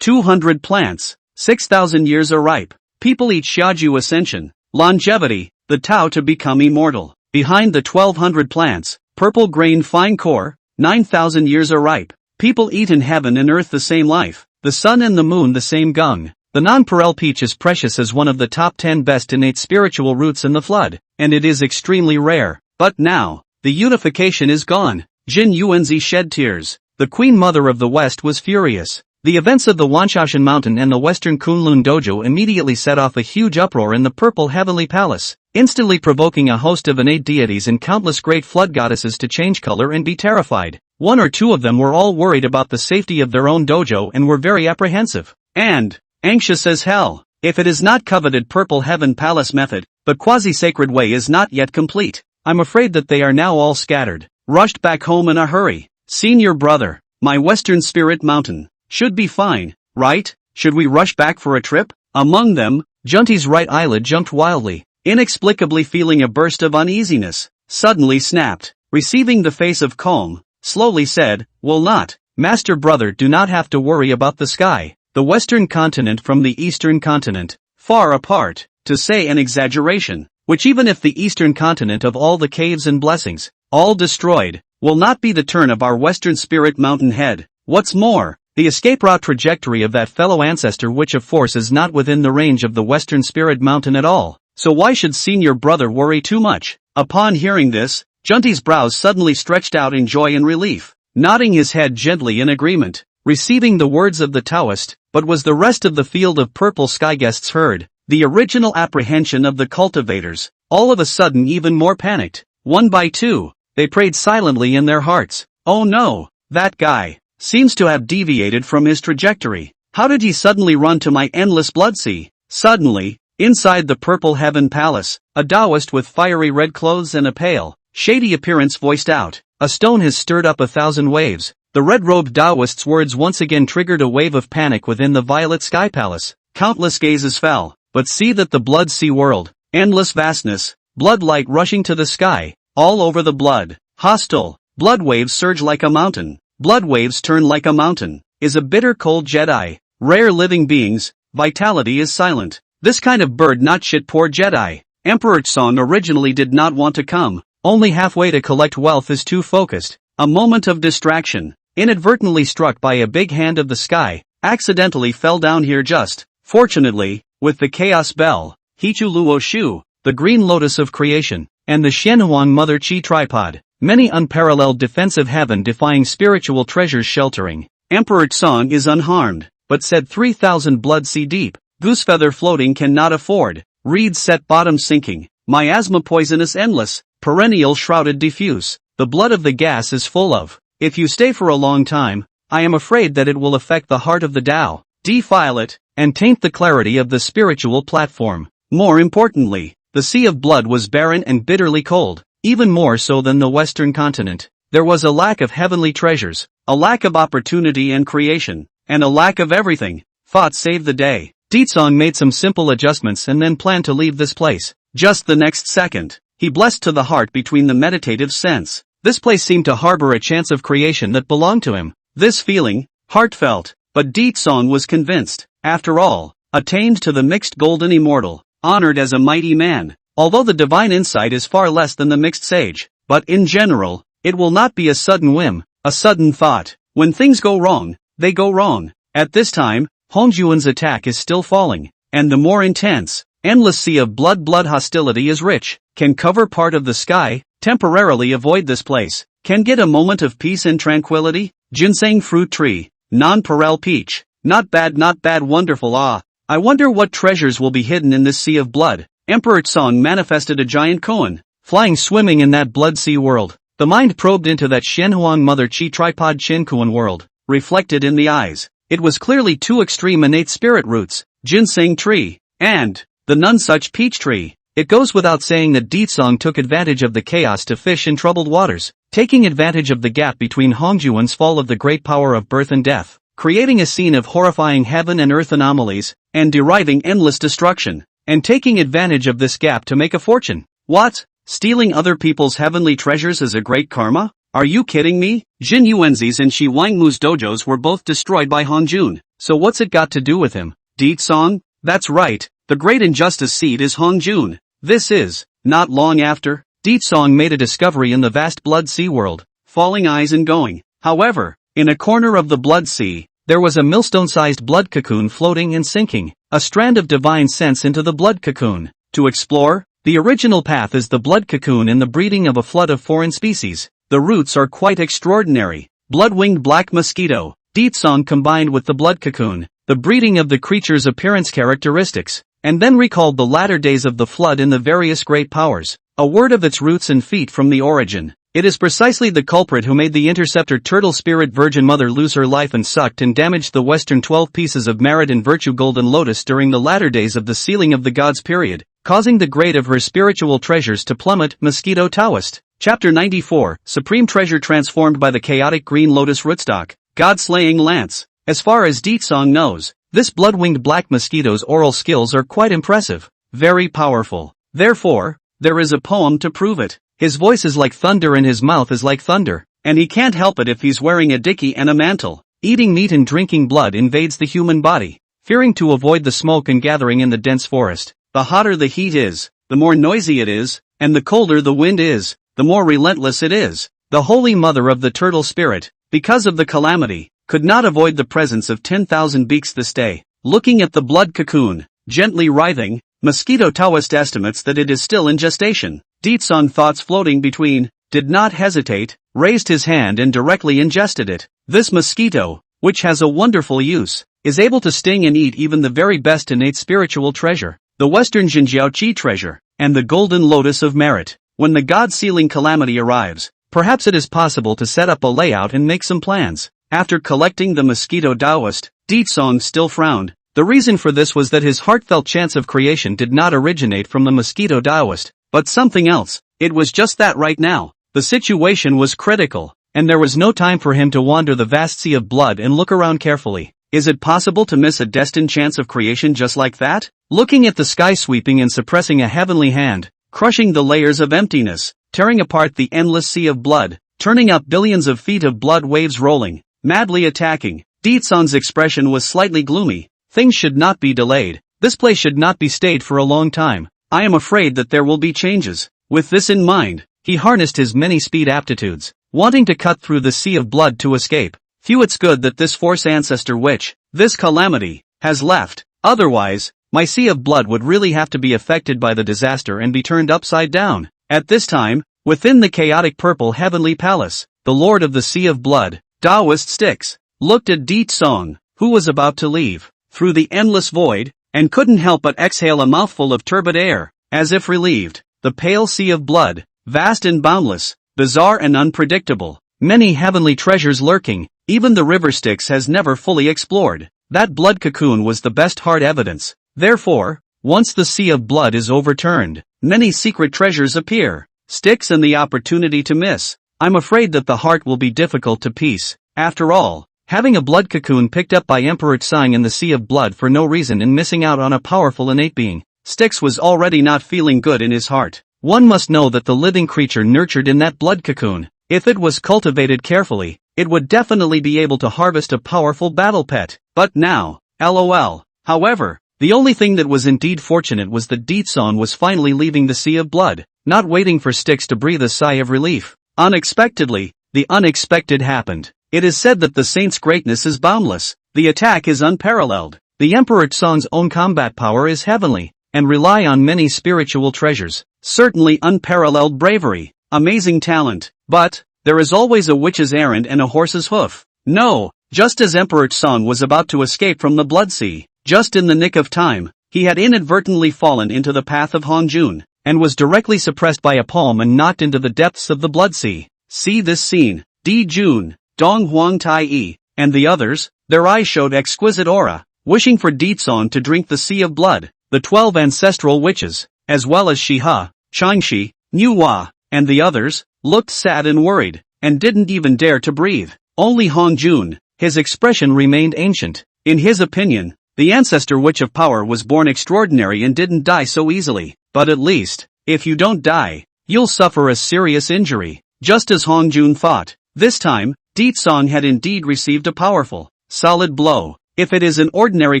200 plants, 6,000 years are ripe. People eat Xiaju ascension, longevity, the Tao to become immortal. Behind the 1,200 plants, purple grain fine core, 9,000 years are ripe. People eat in heaven and earth the same life, the sun and the moon the same gung. The nonpareil peach is precious as one of the top 10 best innate spiritual roots in the flood, and it is extremely rare. But now, the unification is gone. Jin Yuanzi shed tears. The Queen Mother of the West was furious. The events of the Wanshashan Mountain and the Western Kunlun Dojo immediately set off a huge uproar in the Purple Heavenly Palace, instantly provoking a host of innate deities and countless great flood goddesses to change color and be terrified. One or two of them were all worried about the safety of their own dojo and were very apprehensive and anxious as hell. If it is not coveted Purple Heaven Palace method, but quasi-sacred way is not yet complete, I'm afraid that they are now all scattered, rushed back home in a hurry. Senior brother, my Western Spirit Mountain should be fine, right? Should we rush back for a trip? Among them, Junti's right eyelid jumped wildly, inexplicably feeling a burst of uneasiness, suddenly snapped, receiving the face of calm, slowly said, will not, Master Brother, do not have to worry about the sky. The Western continent from the Eastern continent, far apart, to say an exaggeration, which even if the Eastern continent of all the caves and blessings, all destroyed, will not be the turn of our Western Spirit Mountain head. What's more, the escape route trajectory of that fellow ancestor which of force is not within the range of the Western Spirit Mountain at all, so why should Senior Brother worry too much? Upon hearing this, Junti's brows suddenly stretched out in joy and relief, nodding his head gently in agreement, receiving the words of the Taoist. But was the rest of the field of purple sky guests heard? The original apprehension of the cultivators, all of a sudden even more panicked. One by two, they prayed silently in their hearts. Oh no, that guy seems to have deviated from his trajectory. How did he suddenly run to my endless blood sea? Suddenly, inside the Purple Heaven Palace, a Taoist with fiery red clothes and a pale, shady appearance voiced out, a stone has stirred up 1,000 waves. The red-robed Taoist's words once again triggered a wave of panic within the Violet Sky Palace. Countless gazes fell, but see that the blood sea world, endless vastness, blood light rushing to the sky, all over the blood, hostile, blood waves surge like a mountain, blood waves turn like a mountain, is a bitter cold Jedi, rare living beings, vitality is silent. This kind of bird not shit poor Jedi. Emperor Song originally did not want to come, only halfway to collect wealth is too focused, a moment of distraction. Inadvertently struck by a big hand of the sky, accidentally fell down here just, fortunately, with the Chaos Bell, Hichu Luo Shu, the Green Lotus of Creation, and the Shenhuang Mother Chi Tripod, many unparalleled defensive heaven-defying spiritual treasures sheltering. Emperor Song is unharmed, but said 3,000 blood sea deep, goosefeather floating cannot afford, reeds set bottom sinking, miasma poisonous endless, perennial shrouded diffuse, the blood of the gas is full of. If you stay for a long time, I am afraid that it will affect the heart of the Tao, defile it, and taint the clarity of the spiritual platform. More importantly, the sea of blood was barren and bitterly cold, even more so than the Western continent. There was a lack of heavenly treasures, a lack of opportunity and creation, and a lack of everything. Thought saved the day. Ditsong made some simple adjustments and then planned to leave this place. Just the next second, he blessed to the heart between the meditative sense. This place seemed to harbor a chance of creation that belonged to him. This feeling, heartfelt, but Ditsong was convinced, after all, attained to the mixed golden immortal, honored as a mighty man, although the divine insight is far less than the mixed sage, but in general, it will not be a sudden whim, a sudden thought. When things go wrong, they go wrong. At this time, Hongjuan's attack is still falling, and the more intense, endless sea of blood hostility is rich, can cover part of the sky, temporarily avoid this place, can get a moment of peace and tranquility. Ginseng fruit tree, nonpareil peach, not bad wonderful I wonder what treasures will be hidden in this sea of blood. Emperor Song manifested a giant koan, flying swimming in that blood sea world. The mind probed into that Shenhuang Mother Chi Tripod Shenkuan world, reflected in the eyes. It was clearly two extreme innate spirit roots, ginseng tree, and the none such peach tree. It goes without saying that Ditsong took advantage of the chaos to fish in troubled waters, taking advantage of the gap between Hongjuan's fall of the great power of birth and death, creating a scene of horrifying heaven and earth anomalies, and deriving endless destruction, and taking advantage of this gap to make a fortune. What? Stealing other people's heavenly treasures is a great karma? Are you kidding me? Jin Yuanzi's and Shi Wangmu's dojos were both destroyed by Hongjun, so what's it got to do with him? Ditsong? That's right, the great injustice seed is Hongjun. This is, not long after, Ditsong made a discovery in the vast blood sea world, falling eyes and going. However, In a corner of the blood sea, there was a millstone-sized blood cocoon floating and sinking, a strand of divine sense into the blood cocoon. To explore, the original path is the blood cocoon in the breeding of a flood of foreign species. The roots are quite extraordinary. Blood-winged black mosquito, deed song combined with the blood cocoon, the breeding of the creature's appearance characteristics, and then recalled the latter days of the flood in the various great powers. A word of its roots and feet from the origin. It is precisely the culprit who made the interceptor turtle spirit Virgin Mother lose her life and sucked and damaged the Western 12 pieces of merit and virtue Golden Lotus during the latter days of the sealing of the gods period, causing the grade of her spiritual treasures to plummet. Mosquito Taoist. Chapter 94, Supreme Treasure transformed by the chaotic green lotus rootstock, God-slaying lance. As far as Deet Song knows, this blood-winged black mosquito's oral skills are quite impressive, very powerful. Therefore, there is a poem to prove it. His voice is like thunder and his mouth is like thunder, and he can't help it if he's wearing a dicky and a mantle. Eating meat and drinking blood invades the human body. Fearing to avoid the smoke and gathering in the dense forest, the hotter the heat is, the more noisy it is, and the colder the wind is, the more relentless it is. The Holy Mother of the Turtle Spirit, because of the calamity, could not avoid the presence of 10,000 beaks this day. Looking at the blood cocoon, gently writhing, Mosquito Taoist estimates that it is still in gestation. Deet Song, thoughts floating between, did not hesitate, raised his hand and directly ingested it. This mosquito, which has a wonderful use, is able to sting and eat even the very best innate spiritual treasure, the Western Jinjiao Qi treasure, and the golden lotus of merit. When the god-sealing calamity arrives, perhaps it is possible to set up a layout and make some plans. After collecting the mosquito Taoist, Deet Song still frowned. The reason for this was that his heartfelt chance of creation did not originate from the mosquito Taoist, but something else. It was just that right now, the situation was critical, and there was no time for him to wander the vast sea of blood and look around carefully. Is it possible to miss a destined chance of creation just like that? Looking at the sky, sweeping and suppressing a heavenly hand, crushing the layers of emptiness, tearing apart the endless sea of blood, turning up billions of feet of blood waves rolling, madly attacking. Deet Song's expression was slightly gloomy. Things should not be delayed. This place should not be stayed for a long time. I am afraid that there will be changes. With this in mind, he harnessed his many speed aptitudes, wanting to cut through the sea of blood to escape. Phew, it's good that this force ancestor witch, this calamity, has left. Otherwise, my sea of blood would really have to be affected by the disaster and be turned upside down. At this time, within the chaotic purple heavenly palace, the Lord of the Sea of Blood, Taoist Styx, looked at Deet Song, who was about to leave through the endless void, and couldn't help but exhale a mouthful of turbid air, as if relieved. The pale sea of blood, vast and boundless, bizarre and unpredictable, many heavenly treasures lurking, even the river Styx has never fully explored. That blood cocoon was the best hard evidence. Therefore, once the sea of blood is overturned, many secret treasures appear. Styx and the opportunity to miss. I'm afraid that the heart will be difficult to piece. After all, having a blood cocoon picked up by Emperor Tsang in the sea of blood for no reason and missing out on a powerful innate being, Styx was already not feeling good in his heart. One must know that the living creature nurtured in that blood cocoon, if it was cultivated carefully, it would definitely be able to harvest a powerful battle pet. But now, LOL. However, the only thing that was indeed fortunate was that Deet Song was finally leaving the sea of blood, not waiting for Styx to breathe a sigh of relief. Unexpectedly, the unexpected happened. It is said that the saint's greatness is boundless. The attack is unparalleled. The Emperor Tsang's own combat power is heavenly, and rely on many spiritual treasures. Certainly unparalleled bravery, amazing talent. But, there is always a witch's errand and a horse's hoof. No, just as Emperor Tsang was about to escape from the blood sea, just in the nick of time, he had inadvertently fallen into the path of Hongjun, and was directly suppressed by a palm and knocked into the depths of the blood sea. See this scene. Di Jun, Dong Huang Tai Yi, and the others, their eyes showed exquisite aura, wishing for Deet Song to drink the sea of blood. The 12 ancestral witches, as well as Shiha, Changshi, Nuwa, and the others, looked sad and worried, and didn't even dare to breathe. Only Hongjun, his expression remained ancient. In his opinion, the ancestor witch of power was born extraordinary and didn't die so easily. But at least, if you don't die, you'll suffer a serious injury. Just as Hongjun thought. This time, Deet Song had indeed received a powerful, solid blow. If it is an ordinary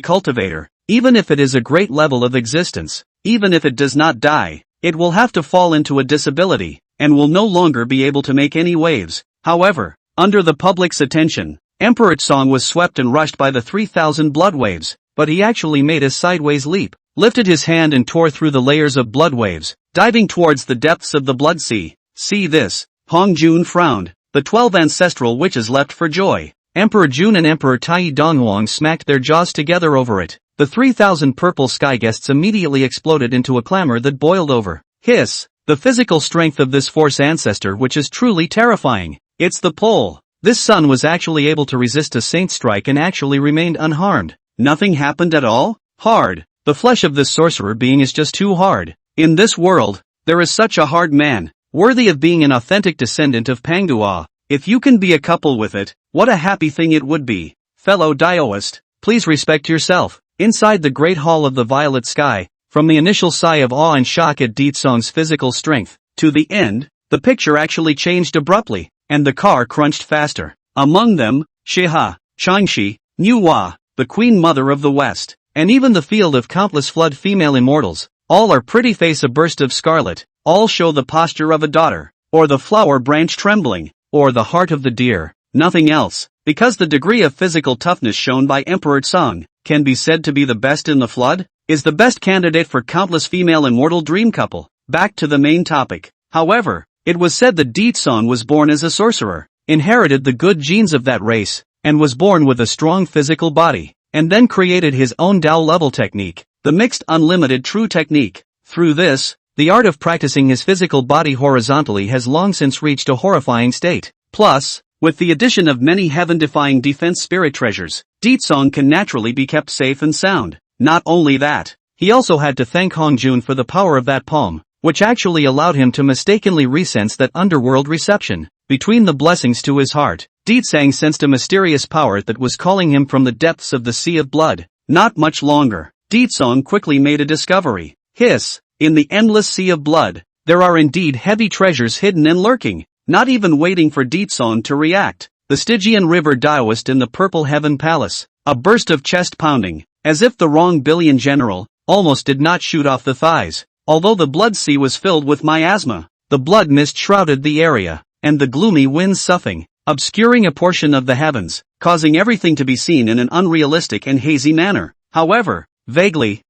cultivator, even if it is a great level of existence, even if it does not die, it will have to fall into a disability, and will no longer be able to make any waves. However, under the public's attention, Emperor Tsong was swept and rushed by the 3,000 blood waves, but he actually made a sideways leap, lifted his hand and tore through the layers of blood waves, diving towards the depths of the blood sea. See this. Hong Jun frowned. The 12 ancestral witches leapt for joy. Emperor Jun and Emperor Tai Donghuang smacked their jaws together over it. The 3,000 purple sky guests immediately exploded into a clamor that boiled over. Hiss! The physical strength of this force ancestor which is truly terrifying. It's the pole. This son was actually able to resist a saint strike and actually remained unharmed. Nothing happened at all? Hard. The flesh of this sorcerer being is just too hard. In this world, there is such a hard man, worthy of being an authentic descendant of Panghua. If you can be a couple with it, what a happy thing it would be. Fellow Daoist, please respect yourself. Inside the great hall of the violet sky, from the initial sigh of awe and shock at Di Tsong's physical strength, to the end, the picture actually changed abruptly, and the car crunched faster. Among them, Shiha, Changshi, Nuwa, the Queen Mother of the West, and even the field of countless flood female immortals, all are pretty face a burst of scarlet, all show the posture of a daughter, or the flower branch trembling, or the heart of the deer, nothing else, because the degree of physical toughness shown by Emperor Tsong, can be said to be the best in the flood, is the best candidate for countless female immortal dream couple. Back to the main topic. However, it was said that Di Tsong was born as a sorcerer, inherited the good genes of that race, and was born with a strong physical body, and then created his own Tao level technique, the mixed unlimited true technique. Through this, the art of practicing his physical body horizontally has long since reached a horrifying state. Plus, with the addition of many heaven-defying defense spirit treasures, Di Tsong can naturally be kept safe and sound. Not only that, he also had to thank Hong Jun for the power of that palm, which actually allowed him to mistakenly resense that underworld reception. Between the blessings to his heart, Di Tsong sensed a mysterious power that was calling him from the depths of the sea of blood. Not much longer, Di Tsong quickly made a discovery. Hiss! In the endless sea of blood, there are indeed heavy treasures hidden and lurking. Not even waiting for Di Tsong to react, the Stygian River Daoist in the Purple Heaven Palace, a burst of chest pounding, as if the wrong billion general, almost did not shoot off the thighs. Although the blood sea was filled with miasma, the blood mist shrouded the area, and the gloomy winds soughing, obscuring a portion of the heavens, causing everything to be seen in an unrealistic and hazy manner. However, vaguely,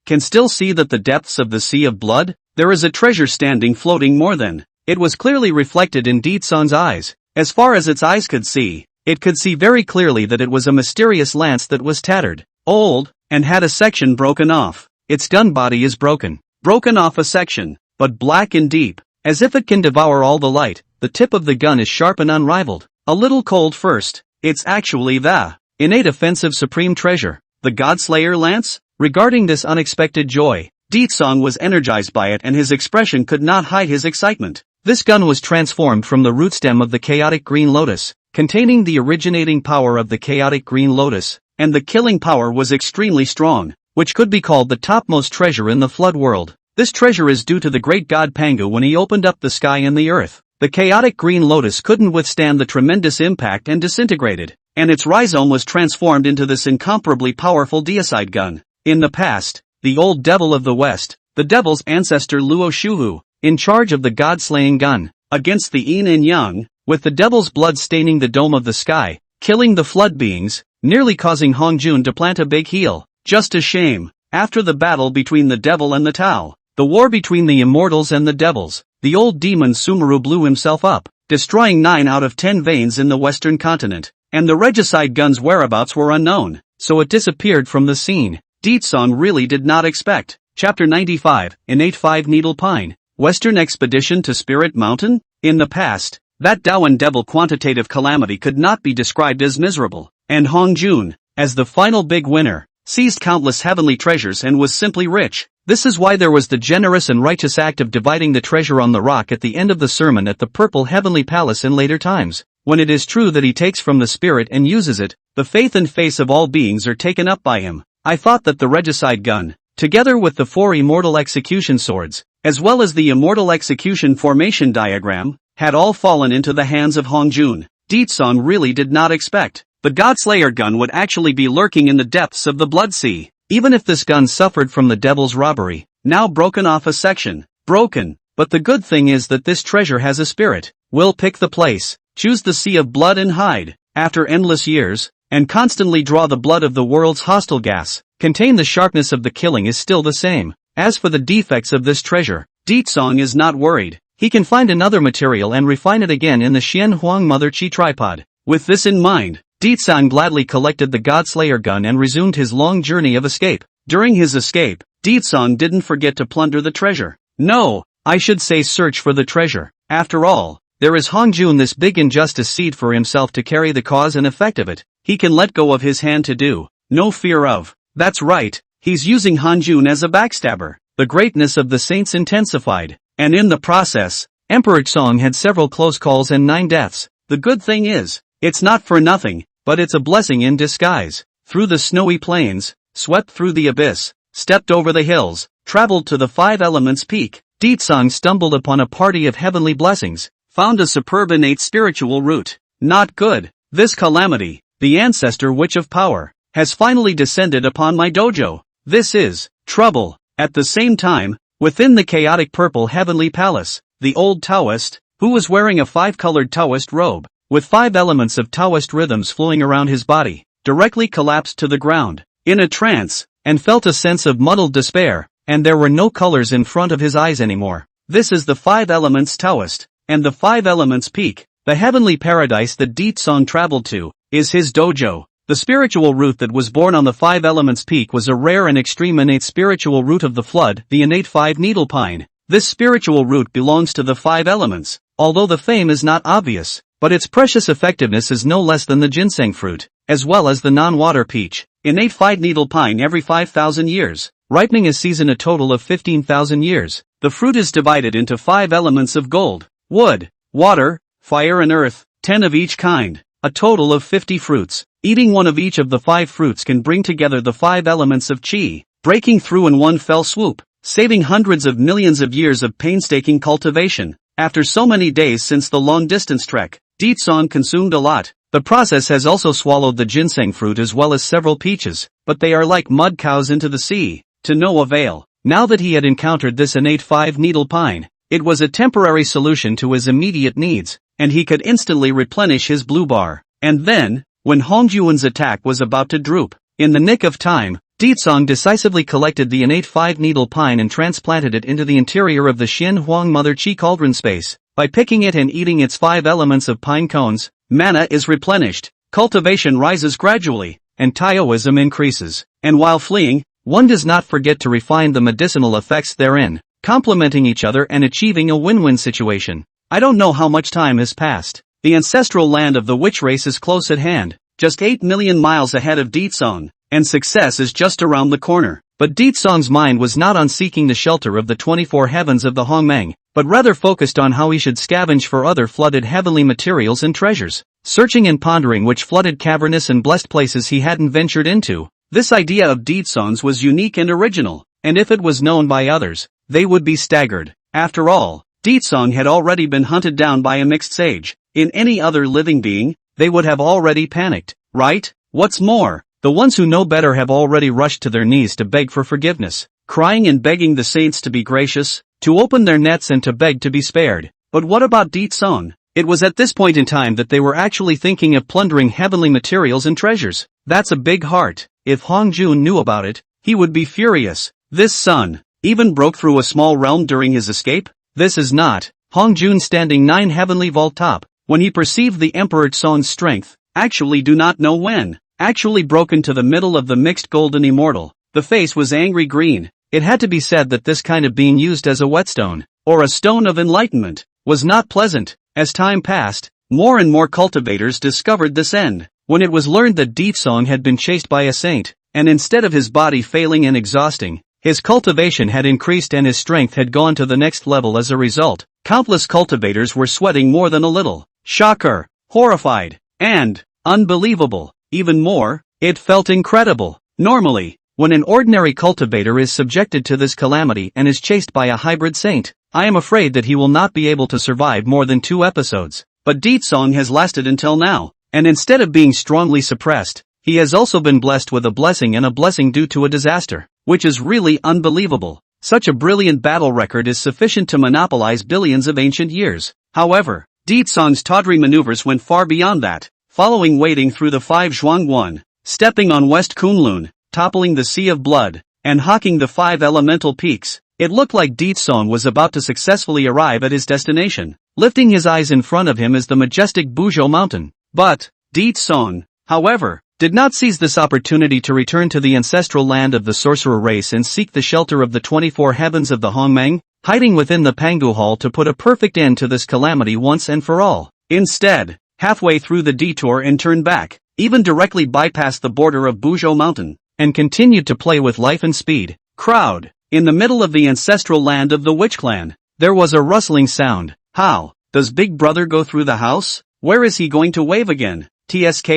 can still see that the depths of the sea of blood, there is a treasure standing floating more than. It was clearly reflected in Di Tsong's eyes. As far as its eyes could see, it could see very clearly that it was a mysterious lance that was tattered, old, and had a section broken off. Its gun body is broken off a section, but black and deep, as if it can devour all the light. The tip of the gun is sharp and unrivaled. A little cold first, it's actually the innate offensive supreme treasure, the Godslayer lance. Regarding this unexpected joy, Di Tsong was energized by it and his expression could not hide his excitement. This gun was transformed from the root stem of the chaotic green lotus, containing the originating power of the chaotic green lotus, and the killing power was extremely strong, which could be called the topmost treasure in the flood world. This treasure is due to the great god Pangu when he opened up the sky and the earth. The chaotic green lotus couldn't withstand the tremendous impact and disintegrated, and its rhizome was transformed into this incomparably powerful deicide gun. In the past, the old devil of the west, the devil's ancestor Luo Shuhu, in charge of the god-slaying gun, against the yin and yang, with the devil's blood staining the dome of the sky, killing the flood beings, nearly causing Hong Jun to plant a big heel. Just a shame. After the battle between the devil and the Tao, the war between the immortals and the devils, the old demon Sumeru blew himself up, destroying 9 out of 10 veins in the western continent, and the regicide gun's whereabouts were unknown, so it disappeared from the scene. Di Tsong really did not expect. Chapter 95, Innate 5-Needle Pine, Western Expedition to Spirit Mountain? In the past, that Daoan devil quantitative calamity could not be described as miserable, and Hong Jun, as the final big winner, seized countless heavenly treasures and was simply rich. This is why there was the generous and righteous act of dividing the treasure on the rock at the end of the sermon at the Purple Heavenly Palace in later times. When it is true that he takes from the spirit and uses it, the faith and face of all beings are taken up by him. I thought that the regicide gun, together with the 4 immortal execution swords, as well as the immortal execution formation diagram, had all fallen into the hands of Hong Jun. Di Tsong really did not expect the Godslayer gun would actually be lurking in the depths of the blood sea. Even if this gun suffered from the devil's robbery, now broken off a section, broken, but the good thing is that this treasure has a spirit, will pick the place, choose the sea of blood and hide. after endless years, and constantly draw the blood of the world's hostile gas, contain the sharpness of the killing is still the same. As for the defects of this treasure, Ditsong is not worried. He can find another material and refine it again in the Xian Huang Mother Chi tripod. With this in mind, Ditsong gladly collected the Godslayer gun and resumed his long journey of escape. During his escape, Ditsong didn't forget to plunder the treasure. No, I should say search for the treasure. After all, there is Hongjun, this big injustice seed, for himself to carry the cause and effect of it. He can let go of his hand to do. No fear of. That's right, he's using Hongjun as a backstabber. The greatness of the saints intensified. And in the process, Emperor Song had several close calls and 9 deaths. The good thing is, it's not for nothing, but it's a blessing in disguise. Through the snowy plains, swept through the abyss, stepped over the hills, traveled to the 5 elements peak, Ditsong stumbled upon a party of heavenly blessings, found a superb innate spiritual root. Not good. This calamity, the ancestor witch of power, has finally descended upon my dojo. This is trouble. At the same time, within the chaotic purple heavenly palace, the old Taoist, who was wearing a 5-colored Taoist robe, with 5 elements of Taoist rhythms flowing around his body, directly collapsed to the ground, in a trance, and felt a sense of muddled despair, and there were no colors in front of his eyes anymore. This is the 5 elements Taoist, and the 5 elements peak, the heavenly paradise that Ditsong traveled to, is his dojo. The spiritual root that was born on the 5 elements peak was a rare and extreme innate spiritual root of the flood, the innate 5-needle pine. This spiritual root belongs to the 5 elements, although the fame is not obvious, but its precious effectiveness is no less than the ginseng fruit, as well as the non-water peach. Innate 5-needle pine every 5,000 years, ripening a season a total of 15,000 years. The fruit is divided into 5 elements of gold, wood, water, fire and earth, 10 of each kind, a total of 50 fruits. Eating one of each of the 5 fruits can bring together the 5 elements of qi, breaking through in one fell swoop, saving hundreds of millions of years of painstaking cultivation. After so many days since the long-distance trek, Ditsong consumed a lot. The process has also swallowed the ginseng fruit as well as several peaches, but they are like mud cows into the sea, to no avail. Now that he had encountered this innate 5-needle pine, it was a temporary solution to his immediate needs, and he could instantly replenish his blue bar. And then, when Hongjun's attack was about to droop, in the nick of time, Ditsong decisively collected the innate 5-needle pine and transplanted it into the interior of the Xian Huang Mother Chi cauldron space. By picking it and eating its 5 elements of pine cones, mana is replenished, cultivation rises gradually, and Taoism increases. And while fleeing, one does not forget to refine the medicinal effects therein, complementing each other and achieving a win-win situation. I don't know how much time has passed. The ancestral land of the witch race is close at hand, just 8 million miles ahead of Ditsong, and success is just around the corner. But Ditsong's mind was not on seeking the shelter of the 24 heavens of the Hongmeng, but rather focused on how he should scavenge for other flooded heavenly materials and treasures, searching and pondering which flooded cavernous and blessed places he hadn't ventured into. This idea of Ditsong's was unique and original, and if it was known by others, they would be staggered. After all, Ditsong had already been hunted down by a mixed sage. In any other living being, they would have already panicked, right? What's more, the ones who know better have already rushed to their knees to beg for forgiveness, crying and begging the saints to be gracious, to open their nets and to beg to be spared. But what about Ditsong? It was at this point in time that they were actually thinking of plundering heavenly materials and treasures. That's a big heart. If Hongjun knew about it, he would be furious. This son even broke through a small realm during his escape? This is not Hongjun standing 9 heavenly vault top. When he perceived the Emperor Song's strength, actually do not know when, actually broke into the middle of the mixed golden immortal. The face was angry green. It had to be said that this kind of being used as a whetstone, or a stone of enlightenment, was not pleasant. As time passed, more and more cultivators discovered this end. When it was learned that Ditsong had been chased by a saint, and instead of his body failing and exhausting, his cultivation had increased and his strength had gone to the next level as a result, countless cultivators were sweating more than a little. Shocker, horrified, and unbelievable. Even more, it felt incredible. Normally, when an ordinary cultivator is subjected to this calamity and is chased by a hybrid saint, I am afraid that he will not be able to survive more than 2 episodes. But Ditsong has lasted until now, and instead of being strongly suppressed, he has also been blessed with a blessing and a blessing due to a disaster, which is really unbelievable. Such a brilliant battle record is sufficient to monopolize billions of ancient years. However, Ditsong's tawdry maneuvers went far beyond that. following wading through the 5 Zhuangguan, stepping on West Kunlun, toppling the Sea of Blood, and hawking the 5 elemental peaks. It looked like Ditsong was about to successfully arrive at his destination. Lifting his eyes in front of him is the majestic Buzhou mountain. But Ditsong, however, did not seize this opportunity to return to the ancestral land of the sorcerer race and seek the shelter of the 24 heavens of the Hongmeng, hiding within the Pangu Hall to put a perfect end to this calamity once and for all. Instead, halfway through the detour and turned back, even directly bypassed the border of Buzhou mountain, and continued to play with life and speed. Crowd. In the middle of the ancestral land of the Witch Clan, there was a rustling sound. How? Does Big Brother go through the house? Where is he going to wave again? TSK.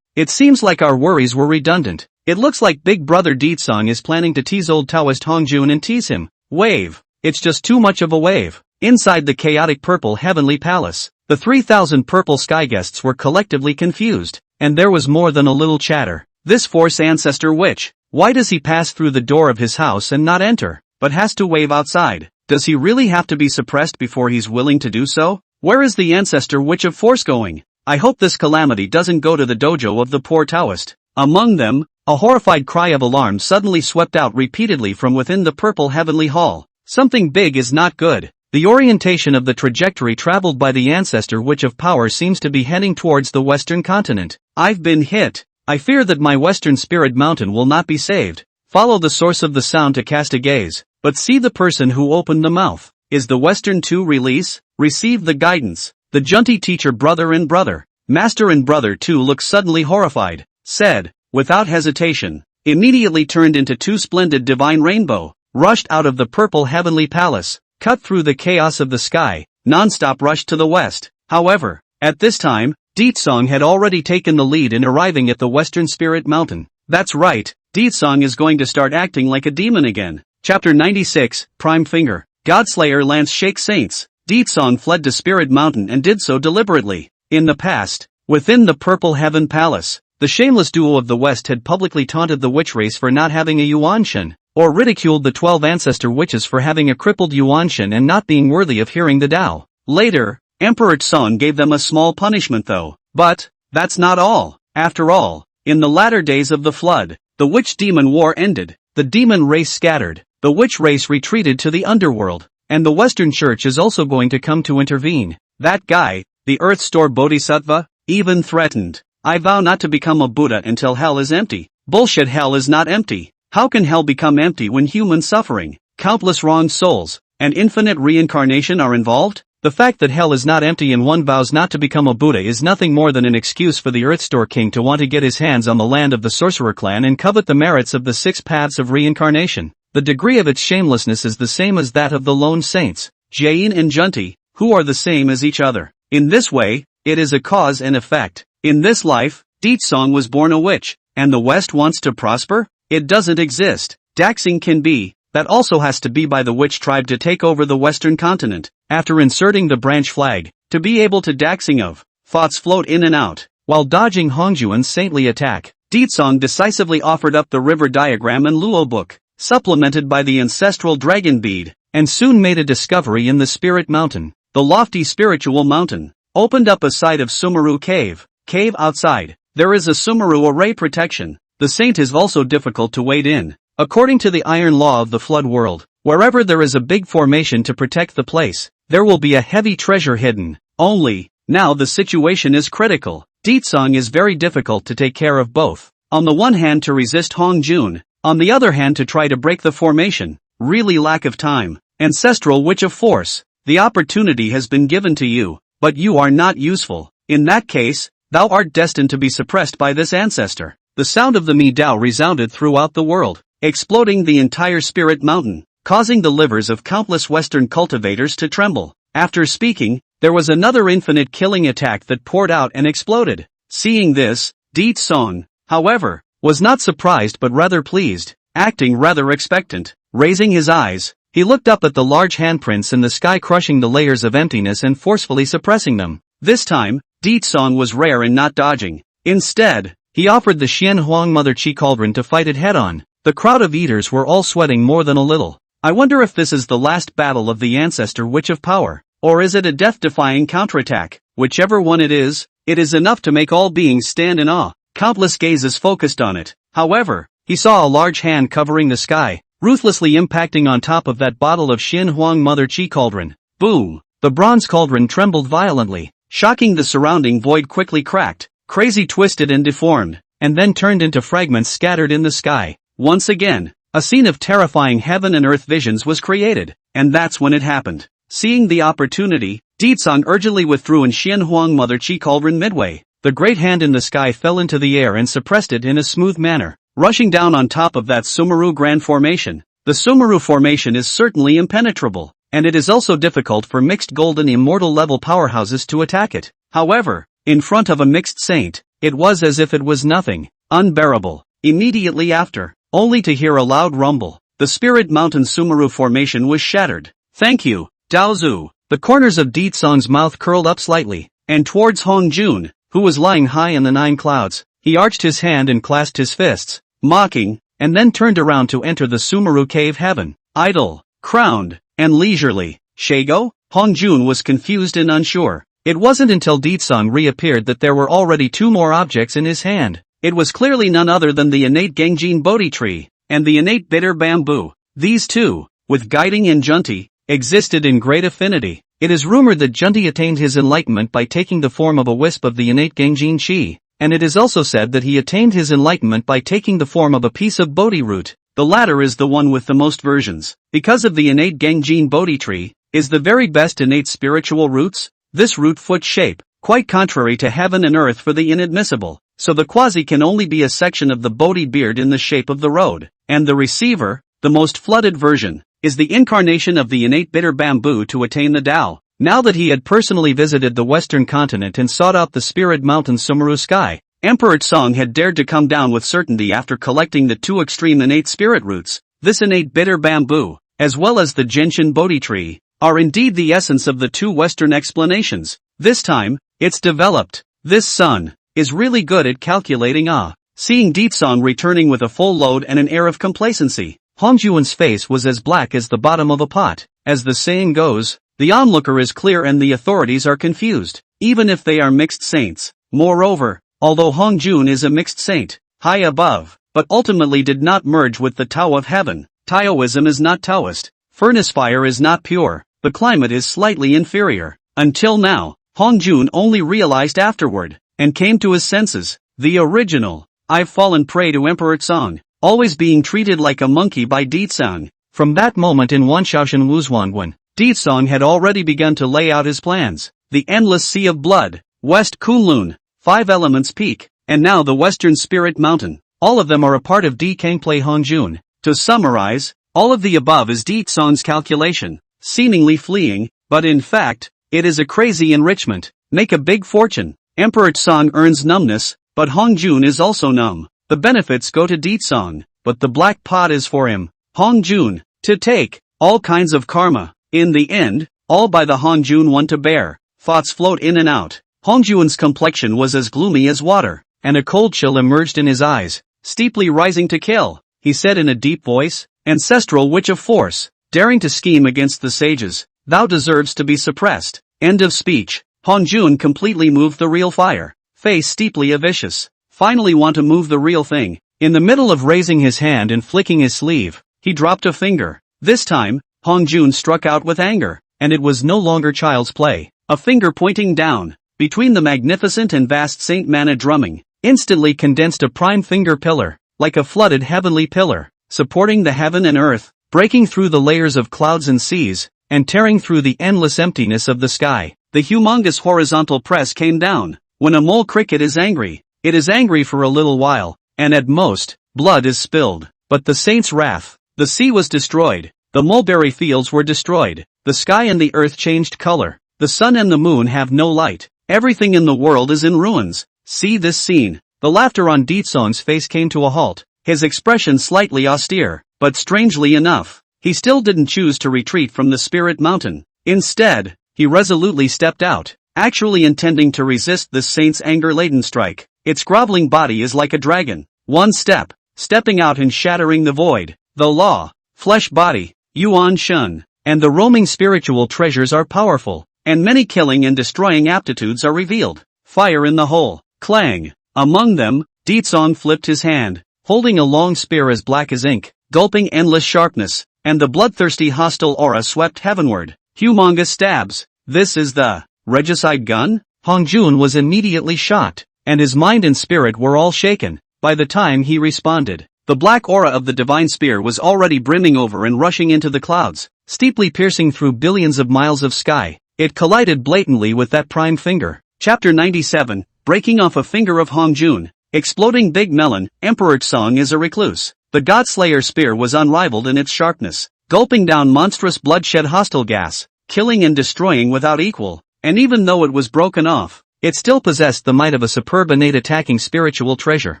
It seems like our worries were redundant. It looks like Big Brother Ditsong is planning to tease old Taoist Hongjun and tease him. Wave. It's just too much of a wave. Inside the chaotic purple heavenly palace, the 3,000 purple sky guests were collectively confused, and there was more than a little chatter. This Force Ancestor Witch, why does he pass through the door of his house and not enter, but has to wave outside? Does he really have to be suppressed before he's willing to do so? Where is the Ancestor Witch of Force going? I hope this calamity doesn't go to the dojo of the poor Taoist. Among them, a horrified cry of alarm suddenly swept out repeatedly from within the purple heavenly hall. Something big is not good. The orientation of the trajectory traveled by the Ancestor Witch of Power seems to be heading towards the western continent. I've been hit. I fear that my western spirit mountain will not be saved. Follow the source of the sound to cast a gaze, but see the person who opened the mouth. Is the western 2 release? Receive the guidance. The Junti teacher brother and brother, master and brother 2 looked suddenly horrified, said, without hesitation, immediately turned into 2 splendid divine rainbow, rushed out of the purple heavenly palace, cut through the chaos of the sky, non-stop rushed to the west. However, at this time, Ditsong had already taken the lead in arriving at the Western Spirit Mountain. That's right, Ditsong is going to start acting like a demon again. Chapter 96, Prime Finger. Godslayer Lance Shake Saints. Ditsong fled to Spirit Mountain and did so deliberately. In the past, within the Purple Heaven Palace, the shameless duo of the West had publicly taunted the witch race for not having a Yuanshan, or ridiculed the 12 ancestor witches for having a crippled Yuanshan and not being worthy of hearing the Tao. Later, Emperor Tsong gave them a small punishment though. But that's not all. After all, in the latter days of the flood, the witch-demon war ended, the demon race scattered, the witch race retreated to the underworld, and the Western Church is also going to come to intervene. That guy, the Earth Store Bodhisattva, even threatened. I vow not to become a Buddha until hell is empty. Bullshit, hell is not empty. How can hell become empty when human suffering, countless wronged souls, and infinite reincarnation are involved? The fact that hell is not empty and one vows not to become a Buddha is nothing more than an excuse for the Earthstore King to want to get his hands on the land of the Sorcerer clan and covet the merits of the 6 paths of reincarnation. The degree of its shamelessness is the same as that of the lone saints, Jain and Junti, who are the same as each other. In this way, it is a cause and effect. In this life, Ditsong was born a witch, and the West wants to prosper? It doesn't exist. Daxing can be. That also has to be by the witch tribe to take over the western continent. After inserting the branch flag, to be able to daxing of, thoughts float in and out, while dodging Hongjuan's saintly attack. Ditsong decisively offered up the river diagram and Luo book, supplemented by the ancestral dragon bead, and soon made a discovery in the Spirit Mountain. The lofty spiritual mountain opened up a side of Sumeru Cave. Cave outside, there is a Sumeru array protection. The saint is also difficult to wade in. According to the iron law of the flood world, wherever there is a big formation to protect the place, there will be a heavy treasure hidden. Only, now the situation is critical. Ditsong is very difficult to take care of both. On the one hand to resist Hongjun, on the other hand to try to break the formation. Really lack of time. Ancestral Witch of Force, the opportunity has been given to you, but you are not useful. In that case, thou art destined to be suppressed by this ancestor. The sound of the Mi Dao resounded throughout the world, exploding the entire Spirit Mountain, causing the livers of countless Western cultivators to tremble. After speaking, there was another infinite killing attack that poured out and exploded. Seeing this, Ditsong, however, was not surprised but rather pleased, acting rather expectant. Raising his eyes, he looked up at the large handprints in the sky, crushing the layers of emptiness and forcefully suppressing them. This time, Ditsong was rare in not dodging. Instead, he offered the Xian Huang Mother Chi Cauldron to fight it head-on. The crowd of eaters were all sweating more than a little. I wonder if this is the last battle of the Ancestor Witch of Power, or is it a death-defying counterattack? Whichever one it is, It is enough to make all beings stand in awe. Countless gazes focused on it. However, he saw a large hand covering the sky, ruthlessly impacting on top of that bottle of Xin Huang Mother Qi cauldron. Boom! The bronze cauldron trembled violently, shocking the surrounding void. Quickly cracked, crazy twisted and deformed, and then turned into fragments scattered in the sky. Once again, a scene of terrifying heaven and earth visions was created, and that's when it happened. Seeing the opportunity, Ditsong urgently withdrew and Xian Huang Mother Qi cauldron midway. The great hand in the sky fell into the air and suppressed it in a smooth manner, rushing down on top of that Sumeru Grand Formation. The Sumeru Formation is certainly impenetrable, and it is also difficult for mixed golden immortal level powerhouses to attack it. However, in front of a mixed saint, it was as if it was nothing, unbearable. Immediately after, only to hear a loud rumble, the Spirit Mountain Sumeru Formation was shattered. Thank you, Daozu. The corners of Ditsong's mouth curled up slightly, and towards Hong Jun, who was lying high in the 9 clouds, he arched his hand and clasped his fists, mocking, and then turned around to enter the Sumeru cave heaven. Idle, crowned, and leisurely. Shago? Hong Jun was confused and unsure. It wasn't until Ditsong reappeared that there were already 2 more objects in his hand. It was clearly none other than the innate Gengjin Bodhi tree, and the innate bitter bamboo. These two, with guiding and Junti, existed in great affinity. It is rumored that Junti attained his enlightenment by taking the form of a wisp of the innate Gengjin Qi, and it is also said that he attained his enlightenment by taking the form of a piece of Bodhi root. The latter is the one with the most versions, because of the innate Gengjin Bodhi tree, is the very best innate spiritual roots. This root foot shape, quite contrary to heaven and earth for the inadmissible, so the quasi can only be a section of the Bodhi beard in the shape of the road, and the receiver, the most flooded version, is the incarnation of the innate bitter bamboo to attain the Tao. Now that he had personally visited the western continent and sought out the Spirit Mountain Sumeru sky, Emperor Tsong had dared to come down with certainty after collecting the 2 extreme innate spirit roots. This innate bitter bamboo, as well as the Genshin Bodhi tree, are indeed the essence of the 2 western explanations. This time, it's developed. This son is really good at calculating. Seeing Ditsong returning with a full load and an air of complacency, Hongjuan's face was as black as the bottom of a pot. As the saying goes, the onlooker is clear and the authorities are confused, even if they are mixed saints. Moreover, although Hongjun is a mixed saint, high above, but ultimately did not merge with the Tao of heaven, Taoism is not Taoist, furnace fire is not pure, the climate is slightly inferior. Until now, Hongjun only realized afterward, and came to his senses, the original. I've fallen prey to Emperor Tsong, always being treated like a monkey by Ditsong. From that moment in Wanshaoshan Wuzhuangwen, Ditsong had already begun to lay out his plans. The endless sea of blood, West Kunlun, 5 Elements Peak, and now the Western Spirit Mountain. All of them are a part of D Kangplay Hongjun. To summarize, all of the above is Ditsong's calculation, seemingly fleeing, but in fact, it is a crazy enrichment. Make a big fortune. Emperor Tsong earns numbness, but Hongjun is also numb. The benefits go to Ditsong, but the black pot is for him, Hongjun, to take. All kinds of karma. In the end, all by the Hongjun one to bear. Thoughts float in and out. Hongjun's complexion was as gloomy as water, and a cold chill emerged in his eyes. Steeply rising to kill, he said in a deep voice, ancestral witch of force, daring to scheme against the sages, thou deserves to be suppressed. End of speech. Hongjun completely moved the real fire, face steeply vicious. Finally want to move the real thing. In the middle of raising his hand and flicking his sleeve, he dropped a finger. This time, Hongjun struck out with anger, and it was no longer child's play. A finger pointing down, between the magnificent and vast Saint Mana drumming, instantly condensed a prime finger pillar, like a flooded heavenly pillar, supporting the heaven and earth, breaking through the layers of clouds and seas, and tearing through the endless emptiness of the sky. The humongous horizontal press came down. When a mole cricket is angry, it is angry for a little while, and at most, blood is spilled. But the saint's wrath, the sea was destroyed, the mulberry fields were destroyed, the sky and the earth changed color, the sun and the moon have no light, everything in the world is in ruins. See this scene. The laughter on Ditsong's face came to a halt, his expression slightly austere, but strangely enough, he still didn't choose to retreat from the Spirit Mountain. Instead, he resolutely stepped out, actually intending to resist this saint's anger-laden strike. Its groveling body is like a dragon. One step, stepping out and shattering the void. The law, flesh body, Yuan Shun, and the roaming spiritual treasures are powerful, and many killing and destroying aptitudes are revealed. Fire in the hole. Clang. Among them, Deetsong flipped his hand, holding a long spear as black as ink, gulping endless sharpness, and the bloodthirsty hostile aura swept heavenward. Humongous stabs. This is the regicide gun? Hongjun was immediately shocked, and his mind and spirit were all shaken. By the time he responded, the black aura of the divine spear was already brimming over and rushing into the clouds, steeply piercing through billions of miles of sky. It collided blatantly with that prime finger. Chapter 97, Breaking off a finger of Hongjun. Exploding Big Melon. Emperor Tsong is a recluse. The Godslayer spear was unrivaled in its sharpness, gulping down monstrous bloodshed hostile gas, killing and destroying without equal, and even though it was broken off, it still possessed the might of a superb innate attacking spiritual treasure.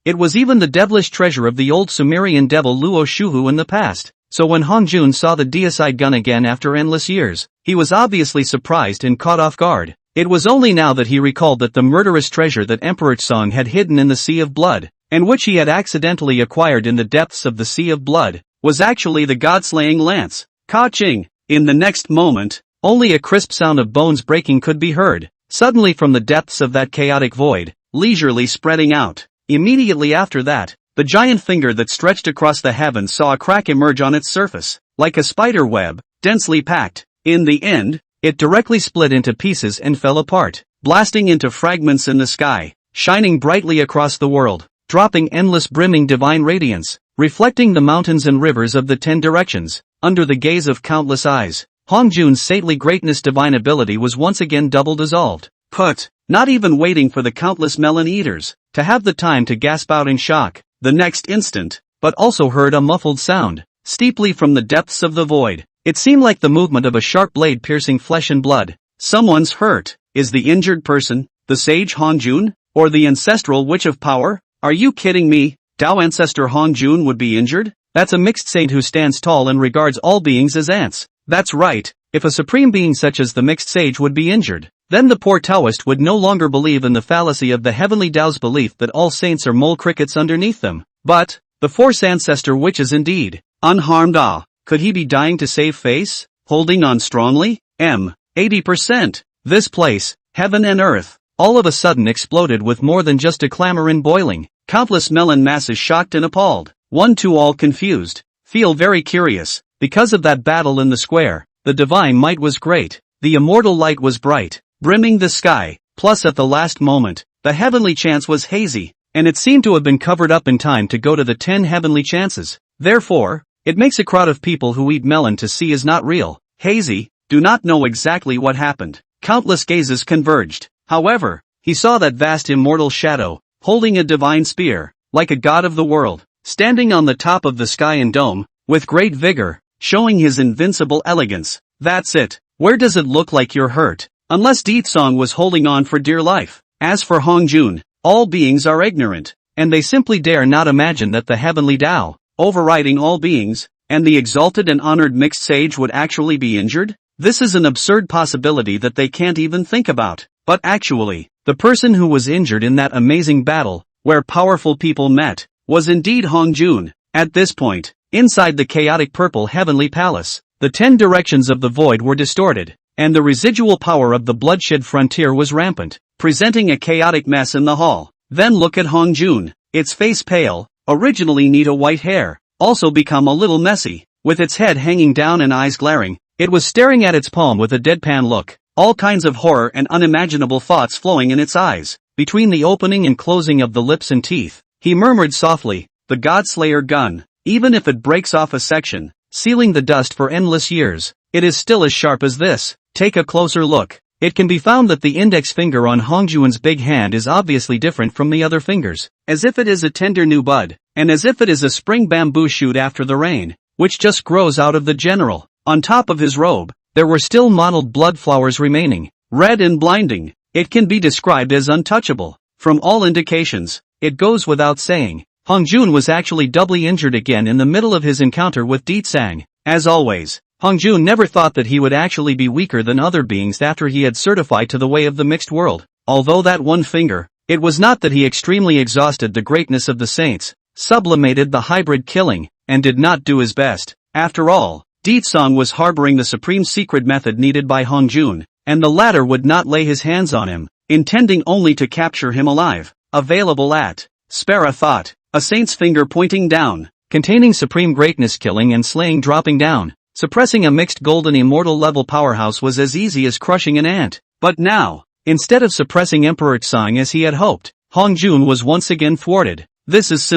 It was even the devilish treasure of the old Sumerian devil Luo Shuhu in the past. So when Hongjun saw the deicide gun again after endless years, he was obviously surprised and caught off guard. It was only now that he recalled that the murderous treasure that Emperor Tsong had hidden in the Sea of Blood, and which he had accidentally acquired in the depths of the Sea of Blood, was actually the god-slaying lance. Ka-ching! In the next moment, only a crisp sound of bones breaking could be heard, suddenly from the depths of that chaotic void, leisurely spreading out. Immediately after that, the giant finger that stretched across the heavens saw a crack emerge on its surface, like a spider web, densely packed. In the end, it directly split into pieces and fell apart, blasting into fragments in the sky, shining brightly across the world, dropping endless brimming divine radiance, reflecting the mountains and rivers of the 10 directions. Under the gaze of countless eyes, Hongjun's saintly greatness divine ability was once again double dissolved. Put, not even waiting for the countless melon eaters to have the time to gasp out in shock, the next instant, but also heard a muffled sound, steeply from the depths of the void. It seemed like the movement of a sharp blade piercing flesh and blood. Someone's hurt. Is the injured person the sage Hongjun, or the ancestral witch of power? Are you kidding me? Tao ancestor Hongjun would be injured? That's a mixed saint who stands tall and regards all beings as ants. That's right, if a supreme being such as the mixed sage would be injured, then the poor Taoist would no longer believe in the fallacy of the heavenly Tao's belief that all saints are mole crickets underneath them. But, the force ancestor witch is indeed unharmed. Could he be dying to save face? Holding on strongly? 80%. This place, heaven and earth, all of a sudden exploded with more than just a clamor and boiling. Countless melon masses shocked and appalled. One to all confused. Feel very curious. Because of that battle in the square, the divine might was great. The immortal light was bright, brimming the sky. Plus at the last moment, the heavenly chance was hazy, and it seemed to have been covered up in time to go to the 10 heavenly chances. Therefore, it makes a crowd of people who eat melon to see is not real, hazy, do not know exactly what happened. Countless gazes converged. However, he saw that vast immortal shadow, holding a divine spear, like a god of the world, standing on the top of the sky and dome, with great vigor, showing his invincible elegance. That's it. Where does it look like you're hurt? Unless Deetsong was holding on for dear life. As for Hongjun, all beings are ignorant, and they simply dare not imagine that the heavenly Tao, overriding all beings, and the exalted and honored mixed sage would actually be injured? This is an absurd possibility that they can't even think about. But actually, the person who was injured in that amazing battle, where powerful people met, was indeed Hongjun. At this point, inside the chaotic purple heavenly palace, the 10 directions of the void were distorted, and the residual power of the bloodshed frontier was rampant, presenting a chaotic mess in the hall. Then look at Hongjun, its face pale, originally neat white hair, also become a little messy, with its head hanging down and eyes glaring. It was staring at its palm with a deadpan look, all kinds of horror and unimaginable thoughts flowing in its eyes. Between the opening and closing of the lips and teeth, he murmured softly, "The Godslayer gun, even if it breaks off a section, sealing the dust for endless years, it is still as sharp as this." Take a closer look. It can be found that the index finger on Hongjun's big hand is obviously different from the other fingers, as if it is a tender new bud, and as if it is a spring bamboo shoot after the rain, which just grows out of the general. On top of his robe, there were still mottled blood flowers remaining, red and blinding. It can be described as untouchable. From all indications, it goes without saying, Hongjun was actually doubly injured again in the middle of his encounter with Deetsang. As always, Hongjun never thought that he would actually be weaker than other beings after he had certified to the way of the mixed world. Although that one finger, it was not that he extremely exhausted the greatness of the saints, sublimated the hybrid killing, and did not do his best. After all, Deetsang was harboring the supreme secret method needed by Hongjun, and the latter would not lay his hands on him. intending only to capture him alive. Available at Spara thought, a saint's finger pointing down, containing supreme greatness killing and slaying dropping down. Suppressing a mixed golden immortal level powerhouse was as easy as crushing an ant. But now, instead of suppressing Emperor Tsang as he had hoped, Hong Jun was once again thwarted. This is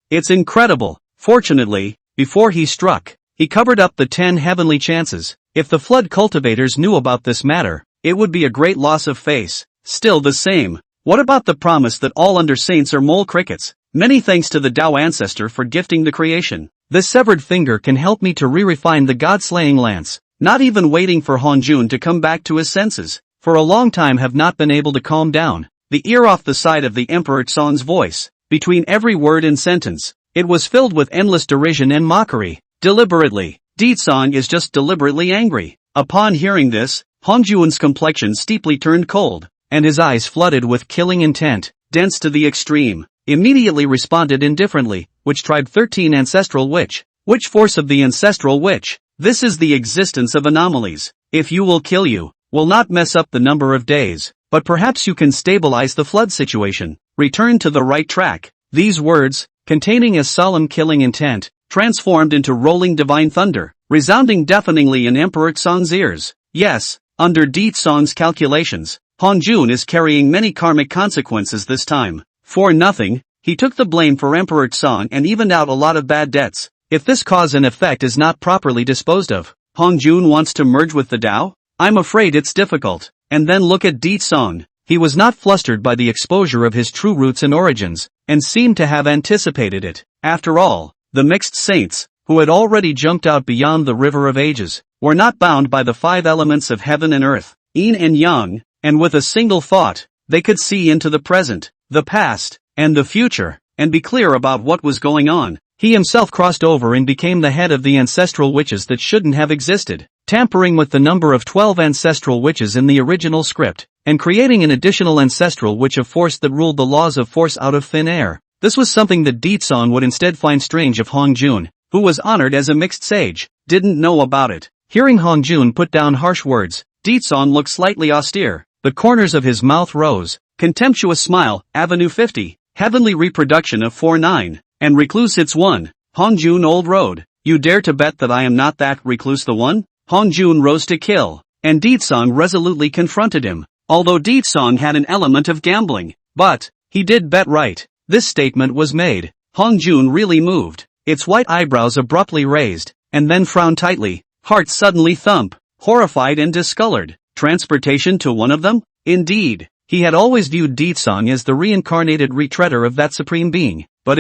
it's incredible. Fortunately, before he struck, he covered up the 10 heavenly chances. If the flood cultivators knew about this matter, it would be a great loss of face. Still the same. What about the promise that all under saints are mole crickets? Many thanks to the Tao ancestor for gifting the creation. This severed finger can help me to re-refine the god-slaying lance. Not even waiting for Hong Jun to come back to his senses. For a long time have not been able to calm down. The ear off the side of the Emperor Tsang's voice. Between every word and sentence, it was filled with endless derision and mockery. Deliberately. Tsang is just deliberately angry. Upon hearing this, Hong Jun's complexion steeply turned cold, and his eyes flooded with killing intent, dense to the extreme. Immediately responded indifferently, which tribe 13 ancestral witch? Which force of the ancestral witch? This is the existence of anomalies. If you will kill you, will not mess up the number of days, but perhaps you can stabilize the flood situation, return to the right track. These words, containing a solemn killing intent, transformed into rolling divine thunder, resounding deafeningly in Emperor Tsang's ears. Yes, under Tsang's calculations, Hong Jun is carrying many karmic consequences this time. For nothing, he took the blame for Emperor Tsang and evened out a lot of bad debts. If this cause and effect is not properly disposed of, Hong Jun wants to merge with the Tao? I'm afraid it's difficult. And then look at Tsang. He was not flustered by the exposure of his true roots and origins, and seemed to have anticipated it. After all, the mixed saints, who had already jumped out beyond the river of ages, were not bound by the 5 elements of heaven and earth, yin and yang, and with a single thought, they could see into the present, the past, and the future, and be clear about what was going on. He himself crossed over and became the head of the ancestral witches that shouldn't have existed, tampering with the number of 12 ancestral witches in the original script, and creating an additional ancestral witch of force that ruled the laws of force out of thin air. This was something that Tsang would instead find strange if Hong Jun, who was honored as a mixed sage, didn't know about it. Hearing Hong Jun put down harsh words, Tsang looked slightly austere. The corners of his mouth rose. Contemptuous smile, Avenue 50, heavenly reproduction of 4-9, and recluse it's 1, Hong Jun Old Road. You dare to bet that I am not that recluse the one? Hong Jun rose to kill, and Tsang resolutely confronted him, although Tsang had an element of gambling. But, he did bet right. This statement was made. Hong Jun really moved, its white eyebrows abruptly raised, and then frowned tightly, heart suddenly thump, horrified and discolored. Transportation to one of them? Indeed. He had always viewed Tsang as the reincarnated retreader of that supreme being, but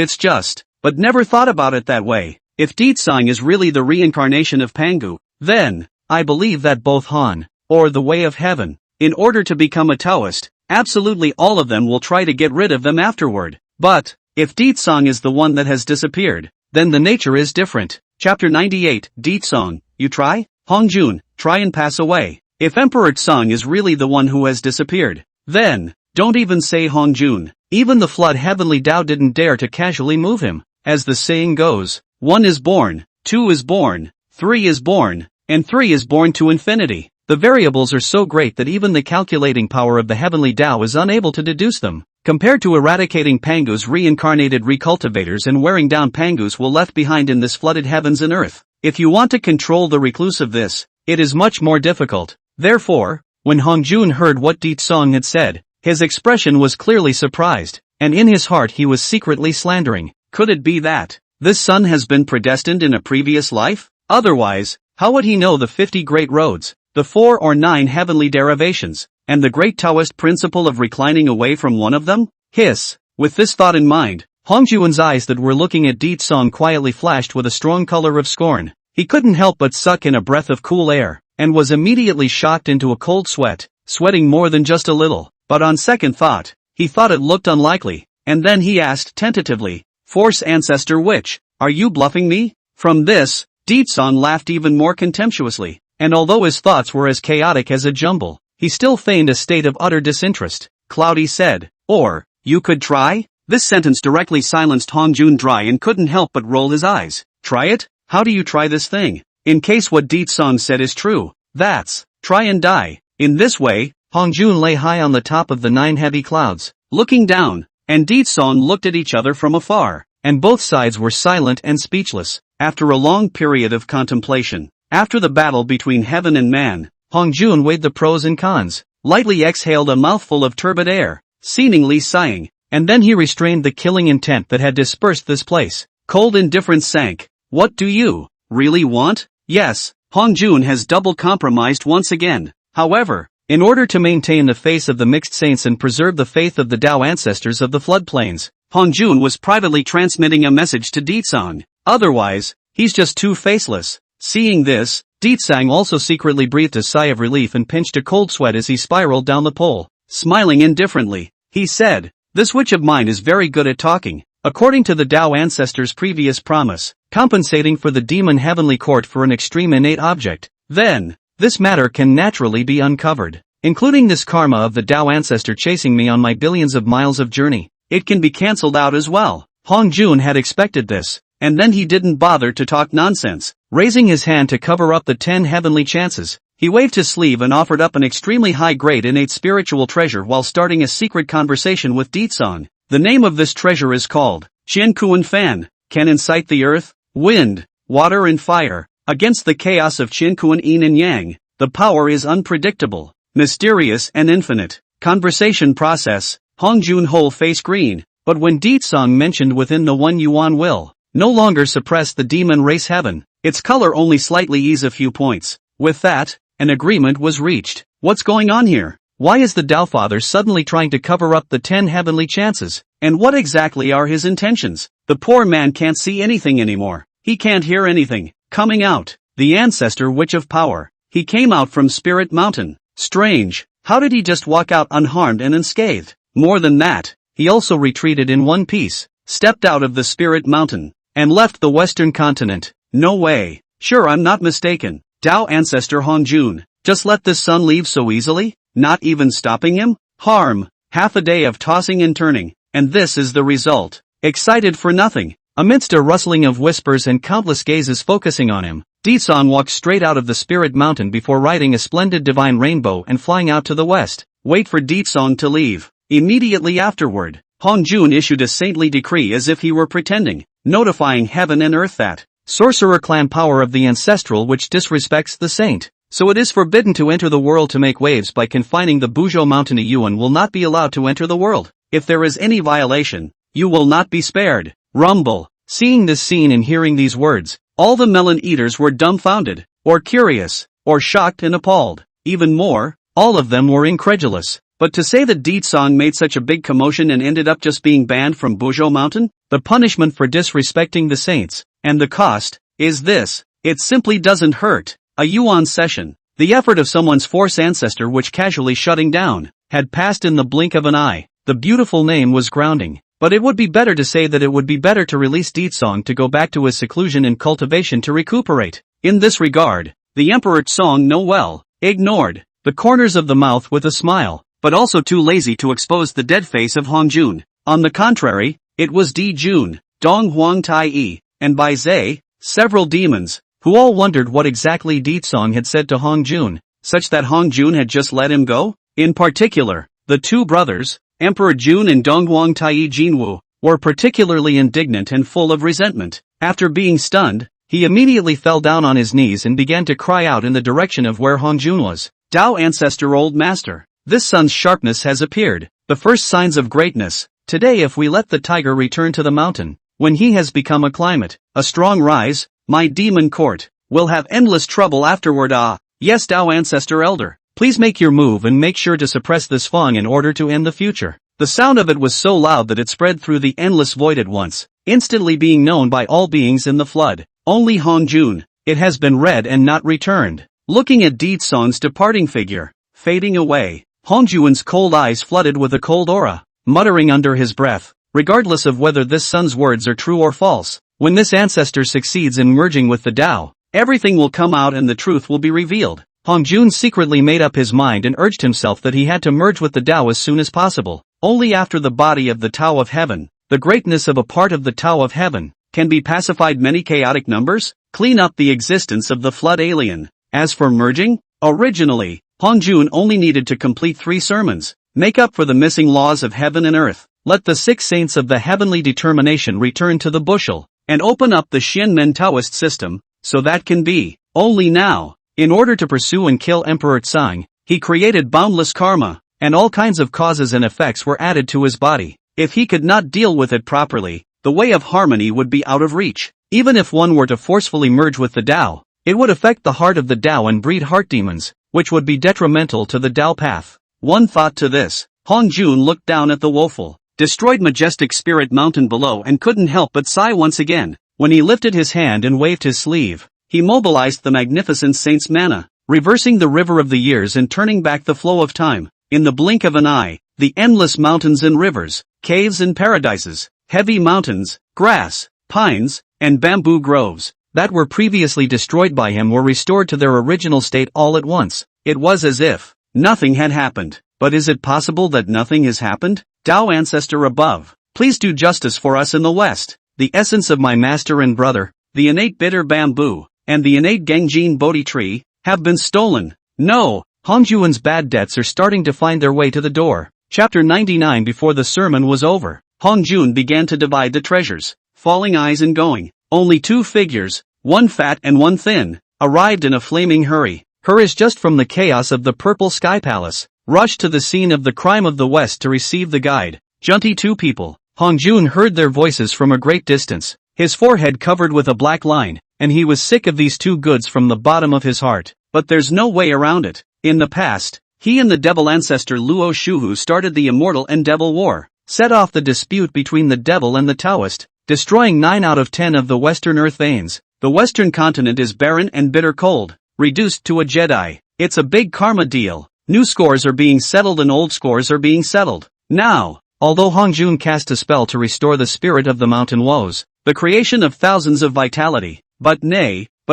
never thought about it that way. If Tsang is really the reincarnation of Pangu, then, I believe that both Han, or the way of heaven, in order to become a Taoist, absolutely all of them will try to get rid of them afterward. But, if Tsang is the one that has disappeared, then the nature is different. Chapter 98, Tsang, you try? Hong Jun, try and pass away. If Emperor Tsang is really the one who has disappeared, then, don't even say Hong Jun. Even the flood heavenly Tao didn't dare to casually move him. As the saying goes, 1 is born, 2 is born, 3 is born, and 3 is born to infinity. The variables are so great that even the calculating power of the heavenly Tao is unable to deduce them. Compared to eradicating Pangu's reincarnated recultivators and wearing down Pangu's will left behind in this flooded heavens and earth. If you want to control the recluse of this, it is much more difficult. Therefore, when Hong Jun heard what Tsang had said, his expression was clearly surprised, and in his heart he was secretly slandering. Could it be that this son has been predestined in a previous life? Otherwise, how would he know the 50 great roads, the 4 or 9 heavenly derivations, and the great Taoist principle of reclining away from one of them? Hiss. With this thought in mind, Hong Jun's eyes that were looking at Tsang quietly flashed with a strong color of scorn. He couldn't help but suck in a breath of cool air, and was immediately shocked into a cold sweat, sweating more than just a little. But on second thought, he thought it looked unlikely, and then he asked tentatively, Force Ancestor Witch, are you bluffing me? From this, Tsang laughed even more contemptuously, and although his thoughts were as chaotic as a jumble, he still feigned a state of utter disinterest. Cloudy said, or, you could try? This sentence directly silenced Hong Jun dry and couldn't help but roll his eyes. Try it? How do you try this thing? In case what Tsang said is true, that's, try and die. In this way, Hongjun lay high on the top of the 9 heavy clouds, looking down, and Deetsong looked at each other from afar, and both sides were silent and speechless. After a long period of contemplation, after the battle between heaven and man, Hongjun weighed the pros and cons, lightly exhaled a mouthful of turbid air, seemingly sighing, and then he restrained the killing intent that had dispersed this place. Cold indifference sank. What do you really want? Yes, Hongjun has double compromised once again. However, in order to maintain the face of the mixed saints and preserve the faith of the Tao ancestors of the floodplains, Hongjun was privately transmitting a message to Deetsong. Otherwise, he's just too faceless. Seeing this, Deetsong also secretly breathed a sigh of relief and pinched a cold sweat as he spiraled down the pole. Smiling indifferently, he said, "This witch of mine is very good at talking, according to the Tao ancestors' previous promise, compensating for the demon heavenly court for an extreme innate object. Then, this matter can naturally be uncovered, including this karma of the Tao ancestor chasing me on my billions of miles of journey. It can be cancelled out as well." Hongjun had expected this, and then he didn't bother to talk nonsense. Raising his hand to cover up the 10 heavenly chances, he waved his sleeve and offered up an extremely high-grade innate spiritual treasure while starting a secret conversation with Deetsong. The name of this treasure is called Qiankuan Fan, can incite the earth, wind, water and fire, against the chaos of Qiankuan yin and yang. The power is unpredictable, mysterious and infinite. Conversation process, Hongjun whole face green, but when Deetsong mentioned within the 1 yuan will no longer suppress the demon race heaven, its color only slightly ease a few points. With that, an agreement was reached. What's going on here? Why is the Tao Father suddenly trying to cover up the 10 heavenly chances? And what exactly are his intentions? The poor man can't see anything anymore. He can't hear anything. Coming out. The ancestor witch of power. He came out from Spirit Mountain. Strange. How did he just walk out unharmed and unscathed? More than that, he also retreated in one piece, stepped out of the Spirit Mountain, and left the Western continent. No way. Sure, I'm not mistaken. Tao ancestor Hongjun just let this son leave so easily, not even stopping him? Harm. Half a day of tossing and turning, and this is the result. Excited for nothing. Amidst a rustling of whispers and countless gazes focusing on him, Deetsong walked straight out of the Spirit Mountain before riding a splendid divine rainbow and flying out to the west. Wait for Deetsong to leave. Immediately afterward, Hongjun issued a saintly decree as if he were pretending, notifying heaven and earth that sorcerer clan power of the ancestral which disrespects the saint, so it is forbidden to enter the world to make waves by confining the Buzhou Mountain. Yuan will not be allowed to enter the world. If there is any violation, you will not be spared. Rumble. Seeing this scene and hearing these words, all the melon eaters were dumbfounded, or curious, or shocked and appalled. Even more, all of them were incredulous. But to say that Deetsong made such a big commotion and ended up just being banned from Buzhou Mountain, the punishment for disrespecting the saints, and the cost, is this. It simply doesn't hurt. A yuan session. The effort of someone's force ancestor which casually shutting down, had passed in the blink of an eye. The beautiful name was grounding. But it would be better to say that it would be better to release Deetsong to go back to his seclusion and cultivation to recuperate. In this regard, the Emperor Tsong well ignored the corners of the mouth with a smile, but also too lazy to expose the dead face of Hongjun. On the contrary, it was Di Jun, Dong Huang Tai Yi, and Bai Zhe, several demons, who all wondered what exactly Deetsong had said to Hongjun, such that Hongjun had just let him go. In particular, the two brothers, Emperor Jun and Donghuang Taiyi Jinwu, were particularly indignant and full of resentment. After being stunned, he immediately fell down on his knees and began to cry out in the direction of where Hongjun was. Tao ancestor old master, this son's sharpness has appeared, the first signs of greatness. Today if we let the tiger return to the mountain, when he has become a climate, a strong rise, my demon court, will have endless trouble afterward. Yes Tao ancestor elder. Please make your move and make sure to suppress this Fong in order to end the future. The sound of it was so loud that it spread through the endless void at once, instantly being known by all beings in the flood. Only Hongjun. It has been read and not returned. Looking at Deetsong's departing figure, fading away, Hongjun's cold eyes flooded with a cold aura, muttering under his breath, regardless of whether this son's words are true or false, when this ancestor succeeds in merging with the Tao, everything will come out and the truth will be revealed. Hongjun secretly made up his mind and urged himself that he had to merge with the Tao as soon as possible. Only after the body of the Tao of Heaven, the greatness of a part of the Tao of Heaven, can be pacified many chaotic numbers, clean up the existence of the flood alien. As for merging, originally, Hongjun only needed to complete 3 sermons, make up for the missing laws of heaven and earth, let the 6 saints of the heavenly determination return to the bushel, and open up the Shinmen Taoist system, so that can be. Only now, in order to pursue and kill Emperor Tsang, he created boundless karma, and all kinds of causes and effects were added to his body. If he could not deal with it properly, the way of harmony would be out of reach. Even if one were to forcefully merge with the Tao, it would affect the heart of the Tao and breed heart demons, which would be detrimental to the Tao path. One thought to this, Hongjun looked down at the woeful, destroyed majestic spirit mountain below and couldn't help but sigh once again. When he lifted his hand and waved his sleeve, he mobilized the magnificent saint's mana, reversing the river of the years and turning back the flow of time. In the blink of an eye, the endless mountains and rivers, caves and paradises, heavy mountains, grass, pines, and bamboo groves, that were previously destroyed by him were restored to their original state all at once. It was as if nothing had happened. But is it possible that nothing has happened? Tao ancestor above, please do justice for us in the West. The essence of my master and brother, the innate bitter bamboo, and the innate Gengjin Bodhi tree, have been stolen. No, Hongjun's bad debts are starting to find their way to the door. Chapter 99. Before the sermon was over, Hongjun began to divide the treasures, falling eyes and going. Only 2 figures, one fat and one thin, arrived in a flaming hurry. Hurries just from the chaos of the purple sky palace, rushed to the scene of the crime of the West to receive the guide. Junti 2 people. Hongjun heard their voices from a great distance, his forehead covered with a black line, and he was sick of these 2 goods from the bottom of his heart. But there's no way around it. In the past, he and the devil ancestor Luo Shuhu started the immortal and devil war, set off the dispute between the devil and the Taoist, destroying 9 out of 10 of the western earth veins. The western continent is barren and bitter cold, reduced to a Jedi. It's a big karma deal. New scores are being settled and old scores are being settled. Now, although Hongjun cast a spell to restore the spirit of the mountain woes, the creation of thousands of vitality, but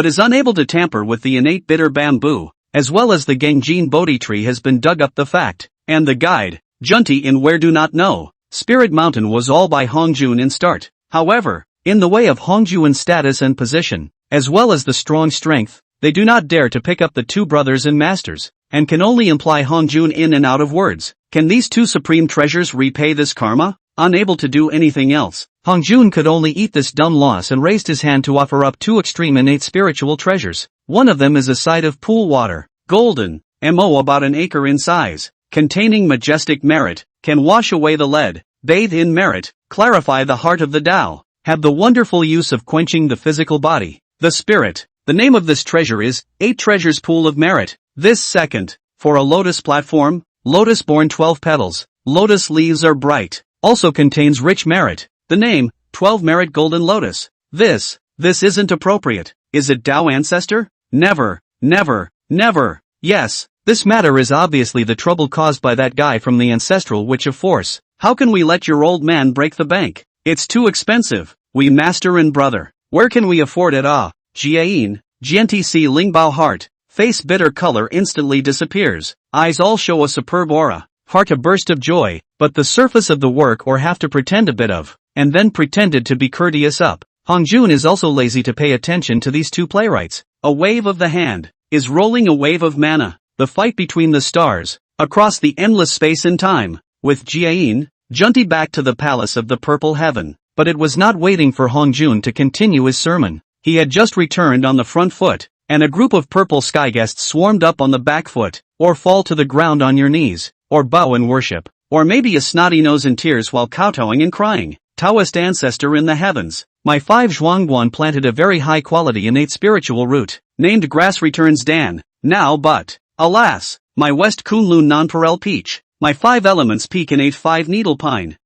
is unable to tamper with the innate bitter bamboo, as well as the Gengjin Bodhi tree has been dug up the fact, and the guide, Junti in where do not know. Spirit Mountain was all by Hongjun in start. However, in the way of Hongjun's status and position, as well as the strong strength, they do not dare to pick up the 2 brothers and masters, and can only imply Hongjun in and out of words. Can these 2 supreme treasures repay this karma? Unable to do anything else, Hongjun could only eat this dumb loss and raised his hand to offer up 2 extreme innate spiritual treasures. One of them is a side of pool water, golden, mo about an acre in size, containing majestic merit, can wash away the lead, bathe in merit, clarify the heart of the Tao, have the wonderful use of quenching the physical body, the spirit. The name of this treasure is 8 Treasures Pool of Merit. This second, for a lotus platform, lotus borne 12 petals, lotus leaves are bright, also contains rich merit. The name, 12 Merit Golden Lotus. This isn't appropriate. Is it Tao ancestor? Never, never, never. Yes, this matter is obviously the trouble caused by that guy from the ancestral witch of force. How can we let your old man break the bank? It's too expensive. We master and brother. Where can we afford it? Jiayin, GNTC Lingbao heart, face bitter color instantly disappears, eyes all show a superb aura, heart a burst of joy, but the surface of the work or have to pretend a bit of, and then pretended to be courteous up. Hongjun is also lazy to pay attention to these 2 playwrights. A wave of the hand, is rolling a wave of mana, the fight between the stars, across the endless space and time, with Jiayin, Junti back to the palace of the purple heaven, but it was not waiting for Hongjun to continue his sermon. He had just returned on the front foot, and a group of purple sky guests swarmed up on the back foot, or fall to the ground on your knees, or bow in worship, or maybe a snotty nose in tears while kowtowing and crying. Taoist ancestor in the heavens, my 5 Zhuangguan planted a very high quality innate spiritual root, named grass returns Dan, now but, alas, my West Kunlun nonpareil peach, my 5 elements peak innate 5 needle pine,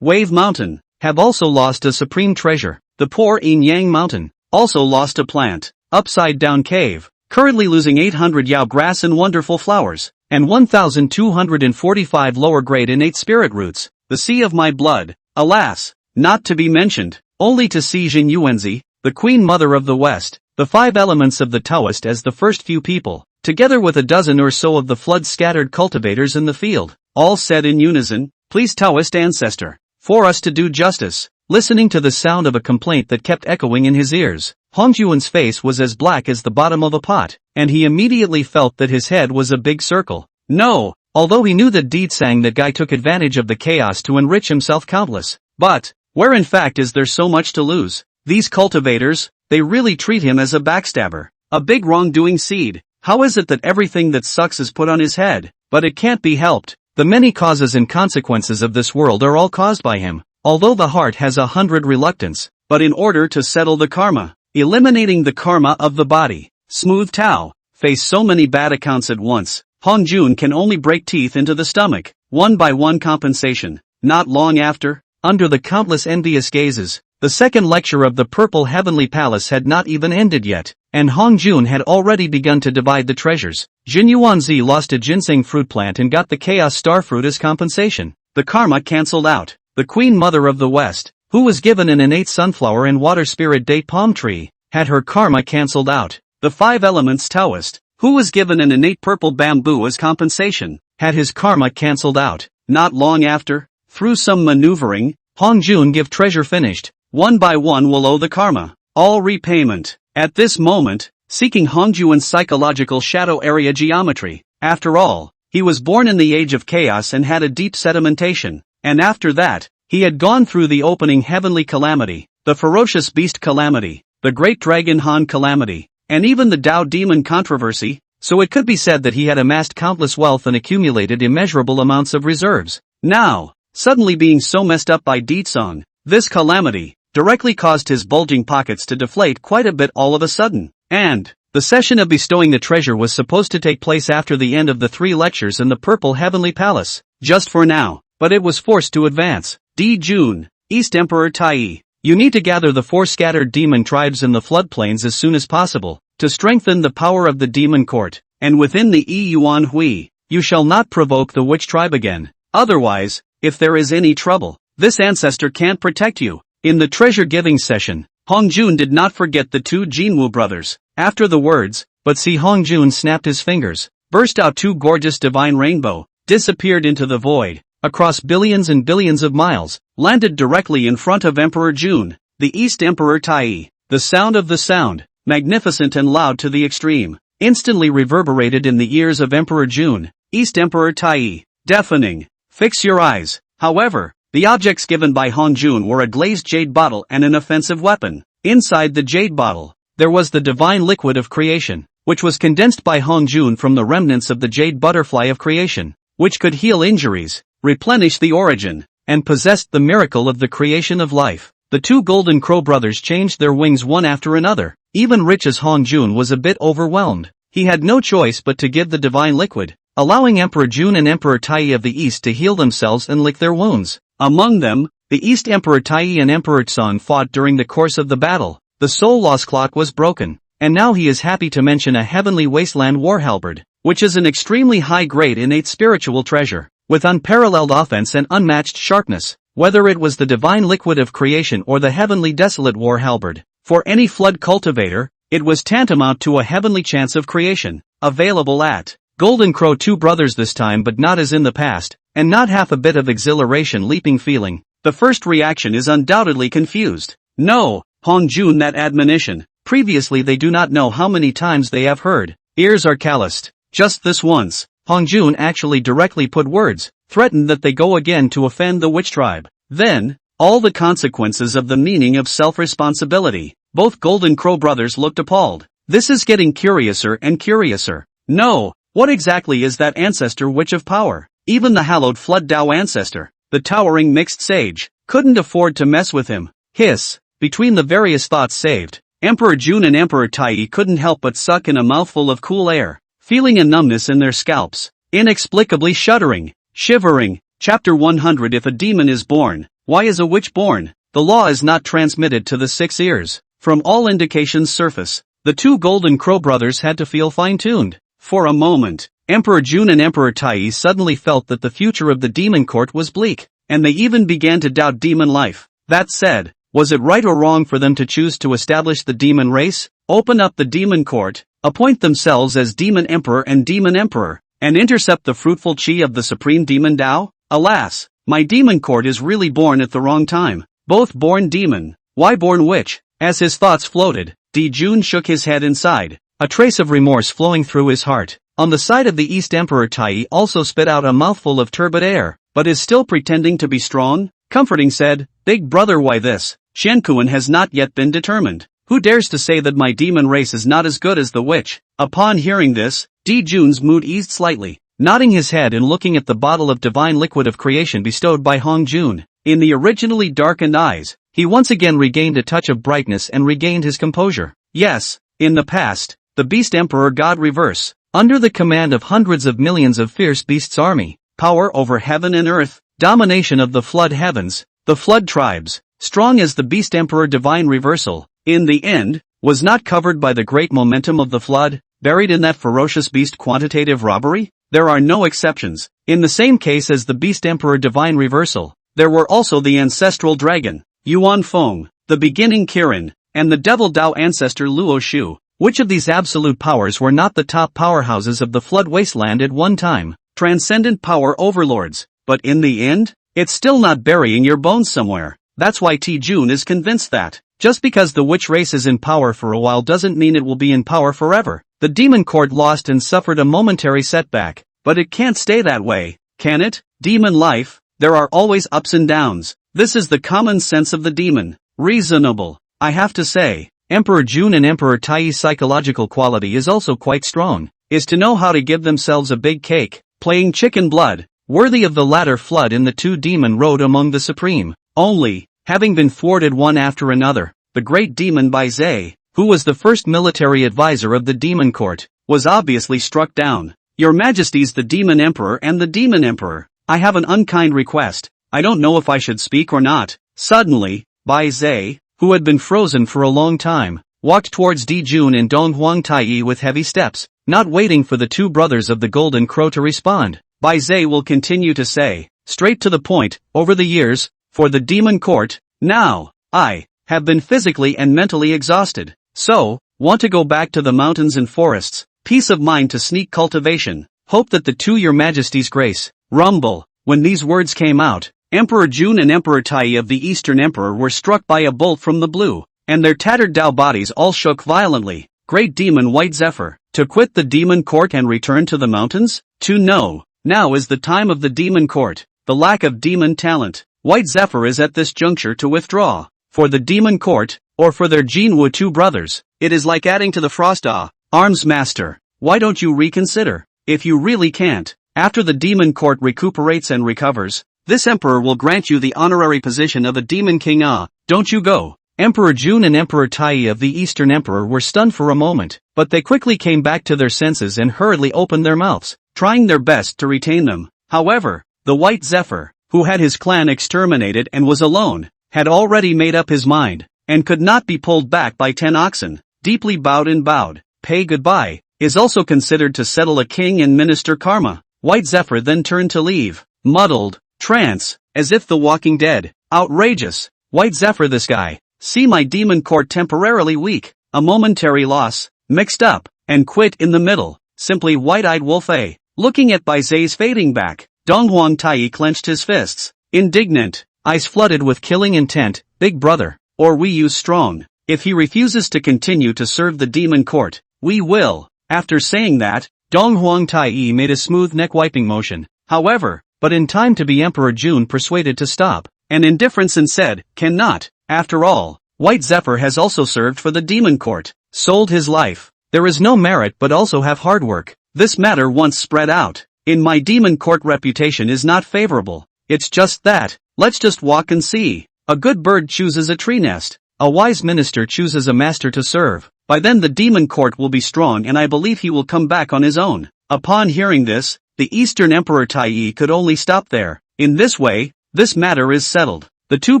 Wave Mountain, have also lost a supreme treasure, the poor Yin Yang Mountain. Also lost a plant, upside down cave, currently losing 800 yao grass and wonderful flowers, and 1,245 lower grade innate spirit roots, the sea of my blood, alas, not to be mentioned, only to see Jin Yuanzi, the queen mother of the West, the 5 elements of the Taoist as the first few people, together with a dozen or so of the flood scattered cultivators in the field, all said in unison, please Taoist ancestor, for us to do justice. Listening to the sound of a complaint that kept echoing in his ears, Hongjun's face was as black as the bottom of a pot, and he immediately felt that his head was a big circle. No, although he knew that Deetsang that guy took advantage of the chaos to enrich himself countless. But, where in fact is there so much to lose? These cultivators, they really treat him as a backstabber. A big wrongdoing seed. How is it that everything that sucks is put on his head? But it can't be helped. The many causes and consequences of this world are all caused by him. Although the heart has 100 reluctance, but in order to settle the karma, eliminating the karma of the body, smooth Tao, face so many bad accounts at once, Hongjun can only break teeth into the stomach, one by one compensation. Not long after, under the countless envious gazes, the second lecture of the Purple Heavenly Palace had not even ended yet, and Hongjun had already begun to divide the treasures. Jin Yuanzi lost a ginseng fruit plant and got the Chaos Star fruit as compensation. The karma cancelled out. The Queen Mother of the West, who was given an innate sunflower and water spirit date palm tree, had her karma cancelled out. The Five Elements Taoist, who was given an innate purple bamboo as compensation, had his karma cancelled out. Not long after, through some maneuvering, Hongjun give treasure finished. One by one will owe the karma. All repayment. At this moment, seeking Hongjun's psychological shadow area geometry. After all, he was born in the age of chaos and had a deep sedimentation. And after that, he had gone through the opening heavenly calamity, the ferocious beast calamity, the great dragon Han calamity, and even the Tao demon controversy, so it could be said that he had amassed countless wealth and accumulated immeasurable amounts of reserves. Now, suddenly being so messed up by Deetsang, this calamity directly caused his bulging pockets to deflate quite a bit all of a sudden. And the session of bestowing the treasure was supposed to take place after the end of the 3 lectures in the Purple Heavenly Palace, just for now, but it was forced to advance. Jun, East Emperor Tai, you need to gather the 4 scattered demon tribes in the floodplains as soon as possible, to strengthen the power of the demon court, and within the Yuan Hui, you shall not provoke the witch tribe again. Otherwise, if there is any trouble, this ancestor can't protect you. In the treasure-giving session, Hongjun did not forget the 2 Jinwu brothers. After the words, but see Hongjun snapped his fingers, burst out 2 gorgeous divine rainbow, disappeared into the void, across billions and billions of miles, landed directly in front of Emperor Jun, the East Emperor Tai. The sound of the sound, magnificent and loud to the extreme, instantly reverberated in the ears of Emperor Jun, East Emperor Tai, deafening. Fix your eyes. However, the objects given by Hongjun were a glazed jade bottle and an offensive weapon. Inside the jade bottle, there was the divine liquid of creation, which was condensed by Hongjun from the remnants of the jade butterfly of creation, which could heal injuries, replenish the origin, and possessed the miracle of the creation of life. The 2 Golden Crow brothers changed their wings one after another. Even rich as Hongjun was a bit overwhelmed. He had no choice but to give the divine liquid, allowing Emperor Jun and Emperor Tai of the East to heal themselves and lick their wounds. Among them, the East Emperor Tai and Emperor Tsan fought during the course of the battle. The soul loss clock was broken, and now he is happy to mention a heavenly wasteland war halberd, which is an extremely high-grade innate spiritual treasure, with unparalleled offense and unmatched sharpness, whether it was the divine liquid of creation or the heavenly desolate war halberd. For any flood cultivator, it was tantamount to a heavenly chance of creation, available at Golden Crow 2 brothers this time, but not as in the past, and not half a bit of exhilaration leaping feeling. The first reaction is undoubtedly confused. No, Hongjun, that admonition. Previously they do not know how many times they have heard. Ears are calloused. Just this once, Hongjun actually directly put words, threatened that they go again to offend the witch tribe. Then, all the consequences of the meaning of self-responsibility. Both Golden Crow brothers looked appalled. This is getting curiouser and curiouser. No, what exactly is that ancestor witch of power? Even the hallowed Flood Tao ancestor, the towering mixed sage, couldn't afford to mess with him. Hiss. Between the various thoughts saved, Emperor Jun and Emperor Tai couldn't help but suck in a mouthful of cool air, feeling a numbness in their scalps, inexplicably shuddering, shivering. Chapter 100. If a demon is born, why is a witch born? The law is not transmitted to the 6 ears. From all indications surface, the 2 Golden Crow brothers had to feel fine-tuned. For a moment, Emperor Jun and Emperor Tai suddenly felt that the future of the demon court was bleak, and they even began to doubt demon life. That said, was it right or wrong for them to choose to establish the demon race, open up the demon court, appoint themselves as demon emperor and demon emperor, and intercept the fruitful chi of the supreme demon Tao? Alas, my demon court is really born at the wrong time. Both born demon, why born witch? As his thoughts floated, Jun shook his head inside, a trace of remorse flowing through his heart. On the side of the East, Emperor Tai also spit out a mouthful of turbid air, but is still pretending to be strong. Comforting said, "Big brother, why this? Shenkuan has not yet been determined. Who dares to say that my demon race is not as good as the witch?" Upon hearing this, Jun's mood eased slightly, nodding his head and looking at the bottle of divine liquid of creation bestowed by Hong Jun. In the originally darkened eyes, he once again regained a touch of brightness and regained his composure. Yes, in the past, the Beast Emperor God Reverse, under the command of hundreds of millions of fierce beasts army, power over heaven and earth, domination of the flood heavens, the flood tribes, strong as the Beast Emperor Divine Reversal, in the end, was not covered by the great momentum of the flood, buried in that ferocious beast quantitative robbery? There are no exceptions. In the same case as the Beast Emperor Divine Reversal, there were also the ancestral dragon, Yuan Feng, the beginning Kirin, and the devil Dao ancestor Luo Shu. Which of these absolute powers were not the top powerhouses of the flood wasteland at one time? Transcendent power overlords. But in the end, it's still not burying your bones somewhere. That's why Jun is convinced that, just because the witch race is in power for a while doesn't mean it will be in power forever. The demon court lost and suffered a momentary setback, but it can't stay that way, can it? Demon life, there are always ups and downs. This is the common sense of the demon. Reasonable, I have to say. Emperor Jun and Emperor Tai's psychological quality is also quite strong, is to know how to give themselves a big cake, playing chicken blood, worthy of the latter flood in the two demon rode among the supreme. Only, having been thwarted one after another, the great demon Bai Zhe, who was the first military advisor of the demon court, was obviously struck down. Your Majesties, the demon emperor and the demon emperor, I have an unkind request. I don't know if I should speak or not. Suddenly, Bai Zhe, who had been frozen for a long time, walked towards Jun and Donghuang Tai with heavy steps, not waiting for the two brothers of the Golden Crow to respond. Bai Zhe will continue to say, straight to the point, over the years, for the demon court, now, I have been physically and mentally exhausted. So, want to go back to the mountains and forests, peace of mind to sneak cultivation, hope that the two your Majesty's grace, rumble. When these words came out, Emperor Jun and Emperor Tai of the Eastern Emperor were struck by a bolt from the blue, and their tattered Dao bodies all shook violently. Great demon White Zephyr, to quit the demon court and return to the mountains? To know, now is the time of the demon court, the lack of demon talent. White Zephyr is at this juncture to withdraw. For the demon court, or for their Jinwu two brothers, it is like adding to the frost. Arms master, why don't you reconsider? If you really can't, after the demon court recuperates and recovers, this emperor will grant you the honorary position of a demon king. Don't you go. Emperor Jun and Emperor Tai of the Eastern Emperor were stunned for a moment, but they quickly came back to their senses and hurriedly opened their mouths, trying their best to retain them. However, the White Zephyr, who had his clan exterminated and was alone, had already made up his mind, and could not be pulled back by 10 oxen. Deeply bowed, pay goodbye, is also considered to settle a king and minister karma. White Zephyr then turned to leave, muddled, trance, as if the walking dead. Outrageous. White Zephyr, this guy. See my demon court temporarily weak, a momentary loss, mixed up, and quit in the middle. Simply wide-eyed wolf. Looking at Bai Zhe's fading back, Donghuang Tai clenched his fists, indignant, eyes flooded with killing intent. Big brother, or we use strong. If he refuses to continue to serve the demon court, we will. After saying that, Donghuang Tai made a smooth neck-wiping motion. However, but in time to be Emperor Jun persuaded to stop, and indifference and said, cannot. After all, White Zephyr has also served for the demon court, sold his life. There is no merit but also have hard work. This matter once spread out, in my demon court reputation is not favorable. It's just that, let's just walk and see. A good bird chooses a tree nest. A wise minister chooses a master to serve. By then the demon court will be strong and I believe he will come back on his own. Upon hearing this, the Eastern Emperor Tai could only stop there. In this way, this matter is settled. The two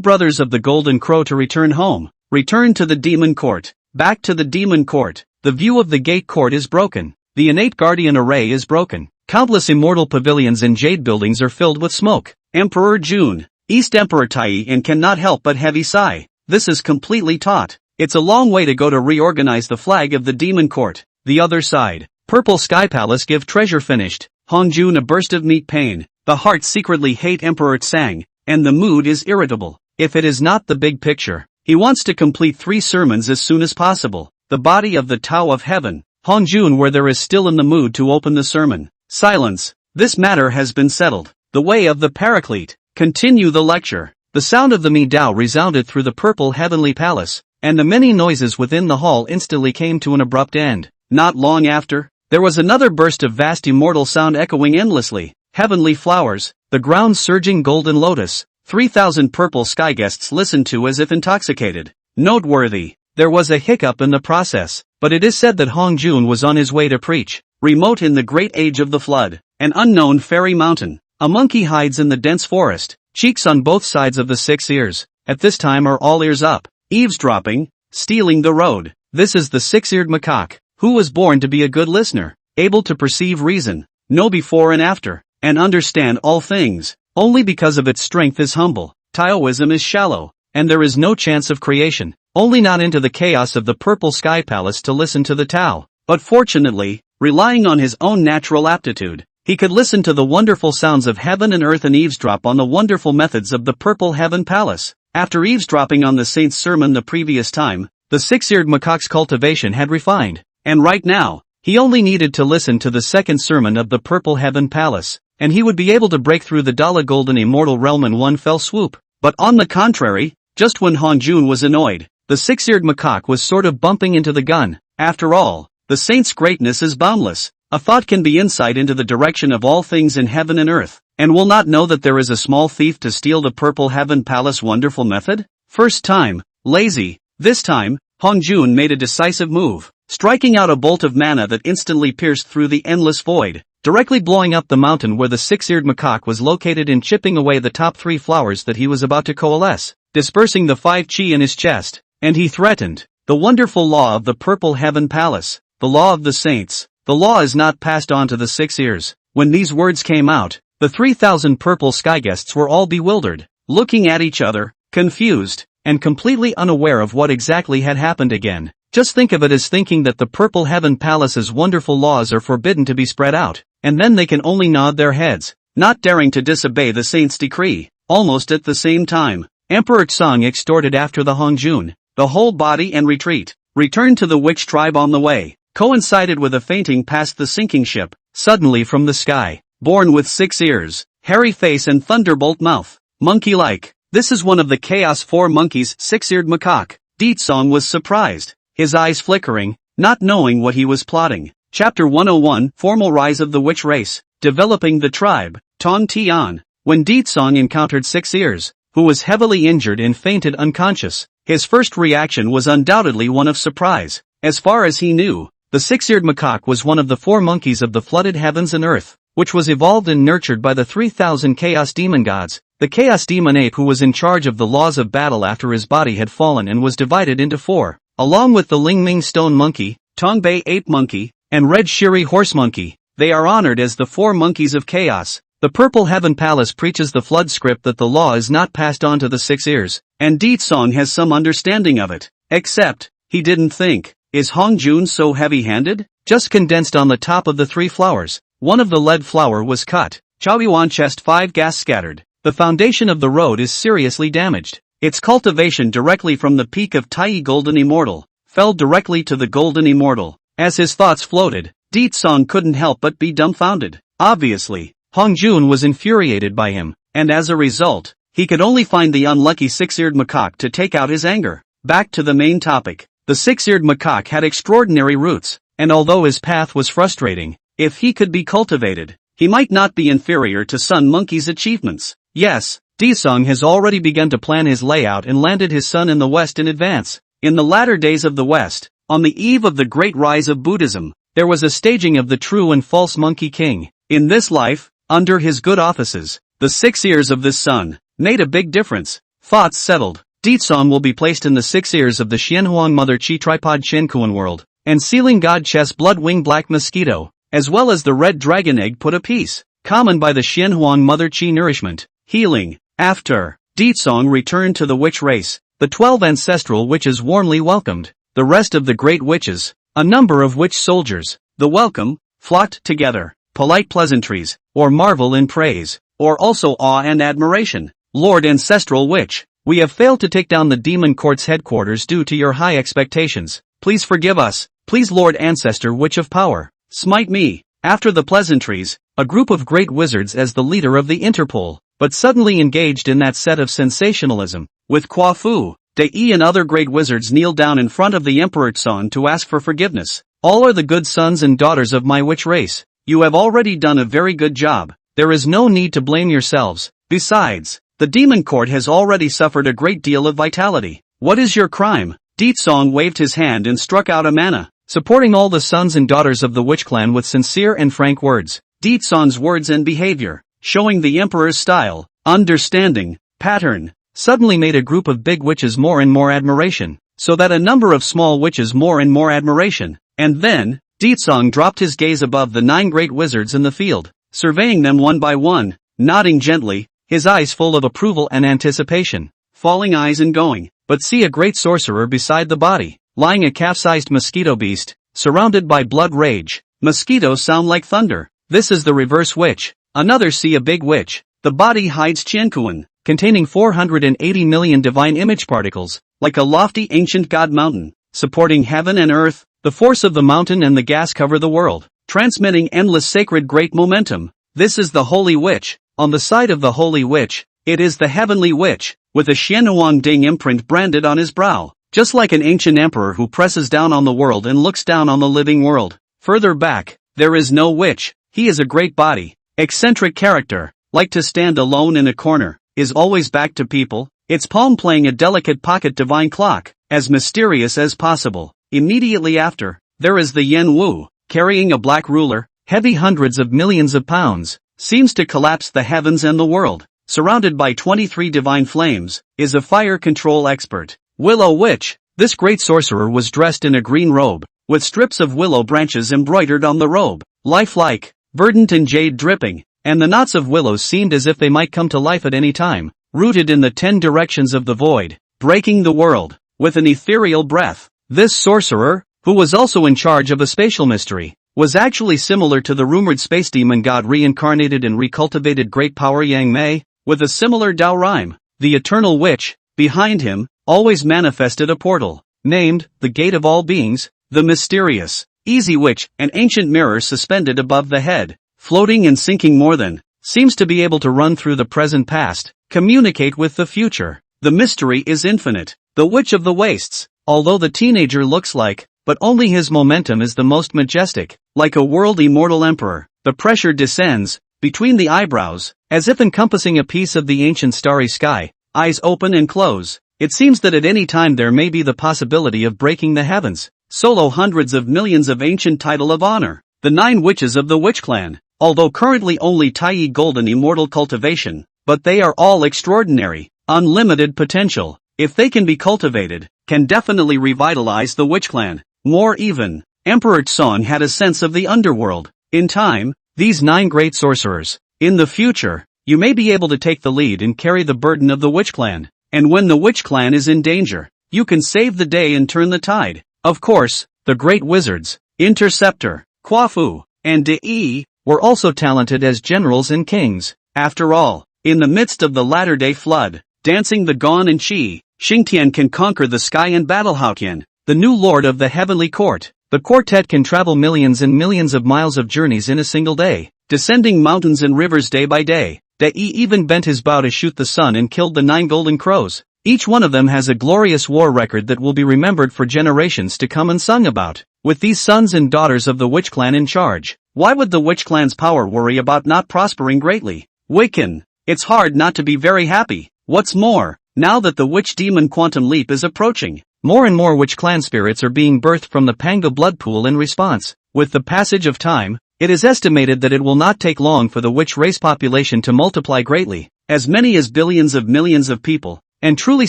brothers of the Golden Crow to return home, return to the demon court, back to the demon court. The view of the gate court is broken. The innate guardian array is broken. Countless immortal pavilions and jade buildings are filled with smoke. Emperor Jun, East Emperor Tai and cannot help but heavy sigh. This is completely taut. It's a long way to go to reorganize the flag of the demon court. The other side, Purple Sky Palace give treasure finished. Hongjun a burst of meat pain. The heart secretly hate Emperor Tsang, and the mood is irritable. If it is not the big picture, he wants to complete 3 sermons as soon as possible. the body of the Tao of Heaven. Hongjun, where there is still in the mood to open the sermon. Silence. This matter has been settled. The way of the Paraclete. Continue the lecture. The sound of the Mi Dao resounded through the purple heavenly palace, and the many noises within the hall instantly came to an abrupt end. Not long after, there was another burst of vast immortal sound echoing endlessly. Heavenly flowers, the ground's surging golden lotus, 3,000 purple sky guests listened to as if intoxicated. Noteworthy, there was a hiccup in the process, but it is said that Hongjun was on his way to preach. Remote in the great age of the flood, an unknown fairy mountain, a monkey hides in the dense forest, cheeks on both sides of the 6 ears, at this time are all ears up, eavesdropping, stealing the road. This is the 6-eared macaque, who was born to be a good listener, able to perceive reason, know before and after, and understand all things. Only because of its strength is humble. Taoism is shallow, and there is no chance of creation, only not into the chaos of the purple sky palace to listen to the Tao. But fortunately, relying on his own natural aptitude, he could listen to the wonderful sounds of heaven and earth and eavesdrop on the wonderful methods of the purple heaven palace. After eavesdropping on the saint's sermon the previous time, the 6-eared macaque's cultivation had refined, and right now, he only needed to listen to the second sermon of the purple heaven palace, and he would be able to break through the Dala golden immortal realm in one fell swoop. But on the contrary, just when Hongjun was annoyed, the 6-eared macaque was sort of bumping into the gun. After all, the saint's greatness is boundless. A thought can be insight into the direction of all things in heaven and earth, and will not know that there is a small thief to steal the purple heaven palace wonderful method? First time, lazy. This time, Hongjun made a decisive move, striking out a bolt of mana that instantly pierced through the endless void, directly blowing up the mountain where the 6-eared macaque was located and chipping away the top 3 flowers that he was about to coalesce, dispersing the 5 chi in his chest, and he threatened, the wonderful law of the purple heaven palace, the law of the saints. The law is not passed on to the 6 ears. When these words came out, the 3,000 purple sky guests were all bewildered, looking at each other, confused, and completely unaware of what exactly had happened again. Just think of it as thinking that the purple heaven palace's wonderful laws are forbidden to be spread out, and then they can only nod their heads, not daring to disobey the saint's decree. Almost at the same time, Emperor Tsang extorted after the Hongjun, the whole body and retreat, returned to the witch tribe on the way. Coincided with a fainting past the sinking ship, suddenly from the sky, born with 6 ears, hairy face and thunderbolt mouth, monkey-like. This is one of the Chaos 4 monkeys, 6-eared macaque. Deetsong was surprised, his eyes flickering, not knowing what he was plotting. Chapter 101, Formal Rise of the Witch Race, Developing the Tribe, Tong Tian. When Deetsong encountered 6 ears, who was heavily injured and fainted unconscious, his first reaction was undoubtedly one of surprise. As far as he knew, the 6-eared macaque was one of the 4 monkeys of the flooded heavens and earth, which was evolved and nurtured by the 3,000 chaos demon gods. The chaos demon ape who was in charge of the laws of battle after his body had fallen and was divided into 4, along with the Lingming stone monkey, Tongbei ape monkey, and red shiri horse monkey. They are honored as the 4 monkeys of chaos. The purple heaven palace preaches the flood script that the law is not passed on to the 6 ears, and Deetsong has some understanding of it. Except, he didn't think. Is Hongjun so heavy-handed? Just condensed on the top of the 3 flowers. One of the lead flower was cut. Chaoyuan chest 5 gas scattered. The foundation of the road is seriously damaged. Its cultivation directly from the peak of Tai Golden Immortal fell directly to the Golden Immortal. As his thoughts floated, Deetsong couldn't help but be dumbfounded. Obviously, Hongjun was infuriated by him, and as a result, he could only find the unlucky 6-eared macaque to take out his anger. Back to the main topic. The 6-eared macaque had extraordinary roots, and although his path was frustrating, if he could be cultivated, he might not be inferior to Sun Monkey's achievements. Yes, Deetsong has already begun to plan his layout and landed his son in the West in advance. In the latter days of the West, on the eve of the great rise of Buddhism, there was a staging of the true and false Monkey King. In this life, under his good offices, the 6 ears of this son made a big difference. Thoughts settled. Deetsong will be placed in the 6 ears of the Xianhuang Mother Chi Tripod Shenkuan world, and Sealing God Chess Blood Wing Black Mosquito, as well as the Red Dragon Egg put apiece, common by the Xianhuang Mother Chi Nourishment, Healing. After Deetsong returned to the witch race, the 12 ancestral witches warmly welcomed the rest of the great witches, a number of witch soldiers. The welcome flocked together, polite pleasantries, or marvel in praise, or also awe and admiration. Lord Ancestral Witch, we have failed to take down the demon court's headquarters due to your high expectations. Please forgive us, please Lord Ancestor Witch of Power, smite me. After the pleasantries, a group of great wizards as the leader of the Interpol, but suddenly engaged in that set of sensationalism, with Kwa Fu, Dei and other great wizards kneel down in front of the Emperor Tson to ask for forgiveness. All are the good sons and daughters of my witch race. You have already done a very good job. There is no need to blame yourselves. Besides, the demon court has already suffered a great deal of vitality. What is your crime? Ditsong waved his hand and struck out a mana, supporting all the sons and daughters of the witch clan with sincere and frank words. Ditsong's words and behavior, showing the emperor's style, understanding, pattern, suddenly made a group of big witches more and more admiration, so that a number of small witches more and more admiration. And then, Ditsong dropped his gaze above the 9 great wizards in the field, surveying them one by one, nodding gently, his eyes full of approval and anticipation. Falling eyes and going, but see a great sorcerer beside the body, lying a calf-sized mosquito beast, surrounded by blood rage. Mosquitoes sound like thunder. This is the reverse witch. Another see a big witch. The body hides Qiankuan, containing 480 million divine image particles, like a lofty ancient god mountain, supporting heaven and earth. The force of the mountain and the gas cover the world, transmitting endless sacred great momentum. This is the holy witch. On the side of the holy witch, it is the heavenly witch, with a Xianhuang Ding imprint branded on his brow, just like an ancient emperor who presses down on the world and looks down on the living world. Further back, there is no witch. He is a great body, eccentric character, like to stand alone in a corner, is always back to people, its palm playing a delicate pocket divine clock, as mysterious as possible. Immediately after, there is the Yen Wu, carrying a black ruler, heavy hundreds of millions of pounds, seems to collapse the heavens and the world, surrounded by 23 divine flames, is a fire control expert. Willow Witch, this great sorcerer was dressed in a green robe, with strips of willow branches embroidered on the robe, lifelike, verdant and jade dripping, and the knots of willows seemed as if they might come to life at any time, rooted in the 10 directions of the void, breaking the world, with an ethereal breath. This sorcerer, who was also in charge of a spatial mystery, was actually similar to the rumored space demon god reincarnated and recultivated great power Yang Mei, with a similar Dao rhyme. The eternal witch, behind him, always manifested a portal, named, the Gate of All Beings, the mysterious, easy witch, an ancient mirror suspended above the head, floating and sinking more than, seems to be able to run through the present past, communicate with the future. The mystery is infinite, the witch of the wastes. Although the teenager looks like, but only his momentum is the most majestic, like a world immortal emperor, the pressure descends, between the eyebrows, as if encompassing a piece of the ancient starry sky, eyes open and close. It seems that at any time there may be the possibility of breaking the heavens. Solo hundreds of millions of ancient title of honor, the 9 witches of the witch clan, although currently only Taiyi golden immortal cultivation, but they are all extraordinary, unlimited potential. If they can be cultivated, can definitely revitalize the witch clan. More even, Emperor Tson had a sense of the underworld. In time, these 9 great sorcerers. In the future, you may be able to take the lead and carry the burden of the witch clan. And when the witch clan is in danger, you can save the day and turn the tide. Of course, the great wizards, Interceptor, Kwa Fu, and Dei, were also talented as generals and kings. After all, in the midst of the latter-day flood, dancing the Gon and Qi, Xingtian can conquer the sky and battle Haotian, the new lord of the heavenly court. The quartet can travel millions and millions of miles of journeys in a single day, descending mountains and rivers day by day. Dei even bent his bow to shoot the sun and killed the 9 golden crows. Each one of them has a glorious war record that will be remembered for generations to come and sung about. With these sons and daughters of the witch clan in charge, why would the witch clan's power worry about not prospering greatly? Wiccan, it's hard not to be very happy. What's more, now that the witch demon quantum leap is approaching, more and more witch clan spirits are being birthed from the Panga blood pool in response. With the passage of time, it is estimated that it will not take long for the witch race population to multiply greatly, as many as billions of millions of people, and truly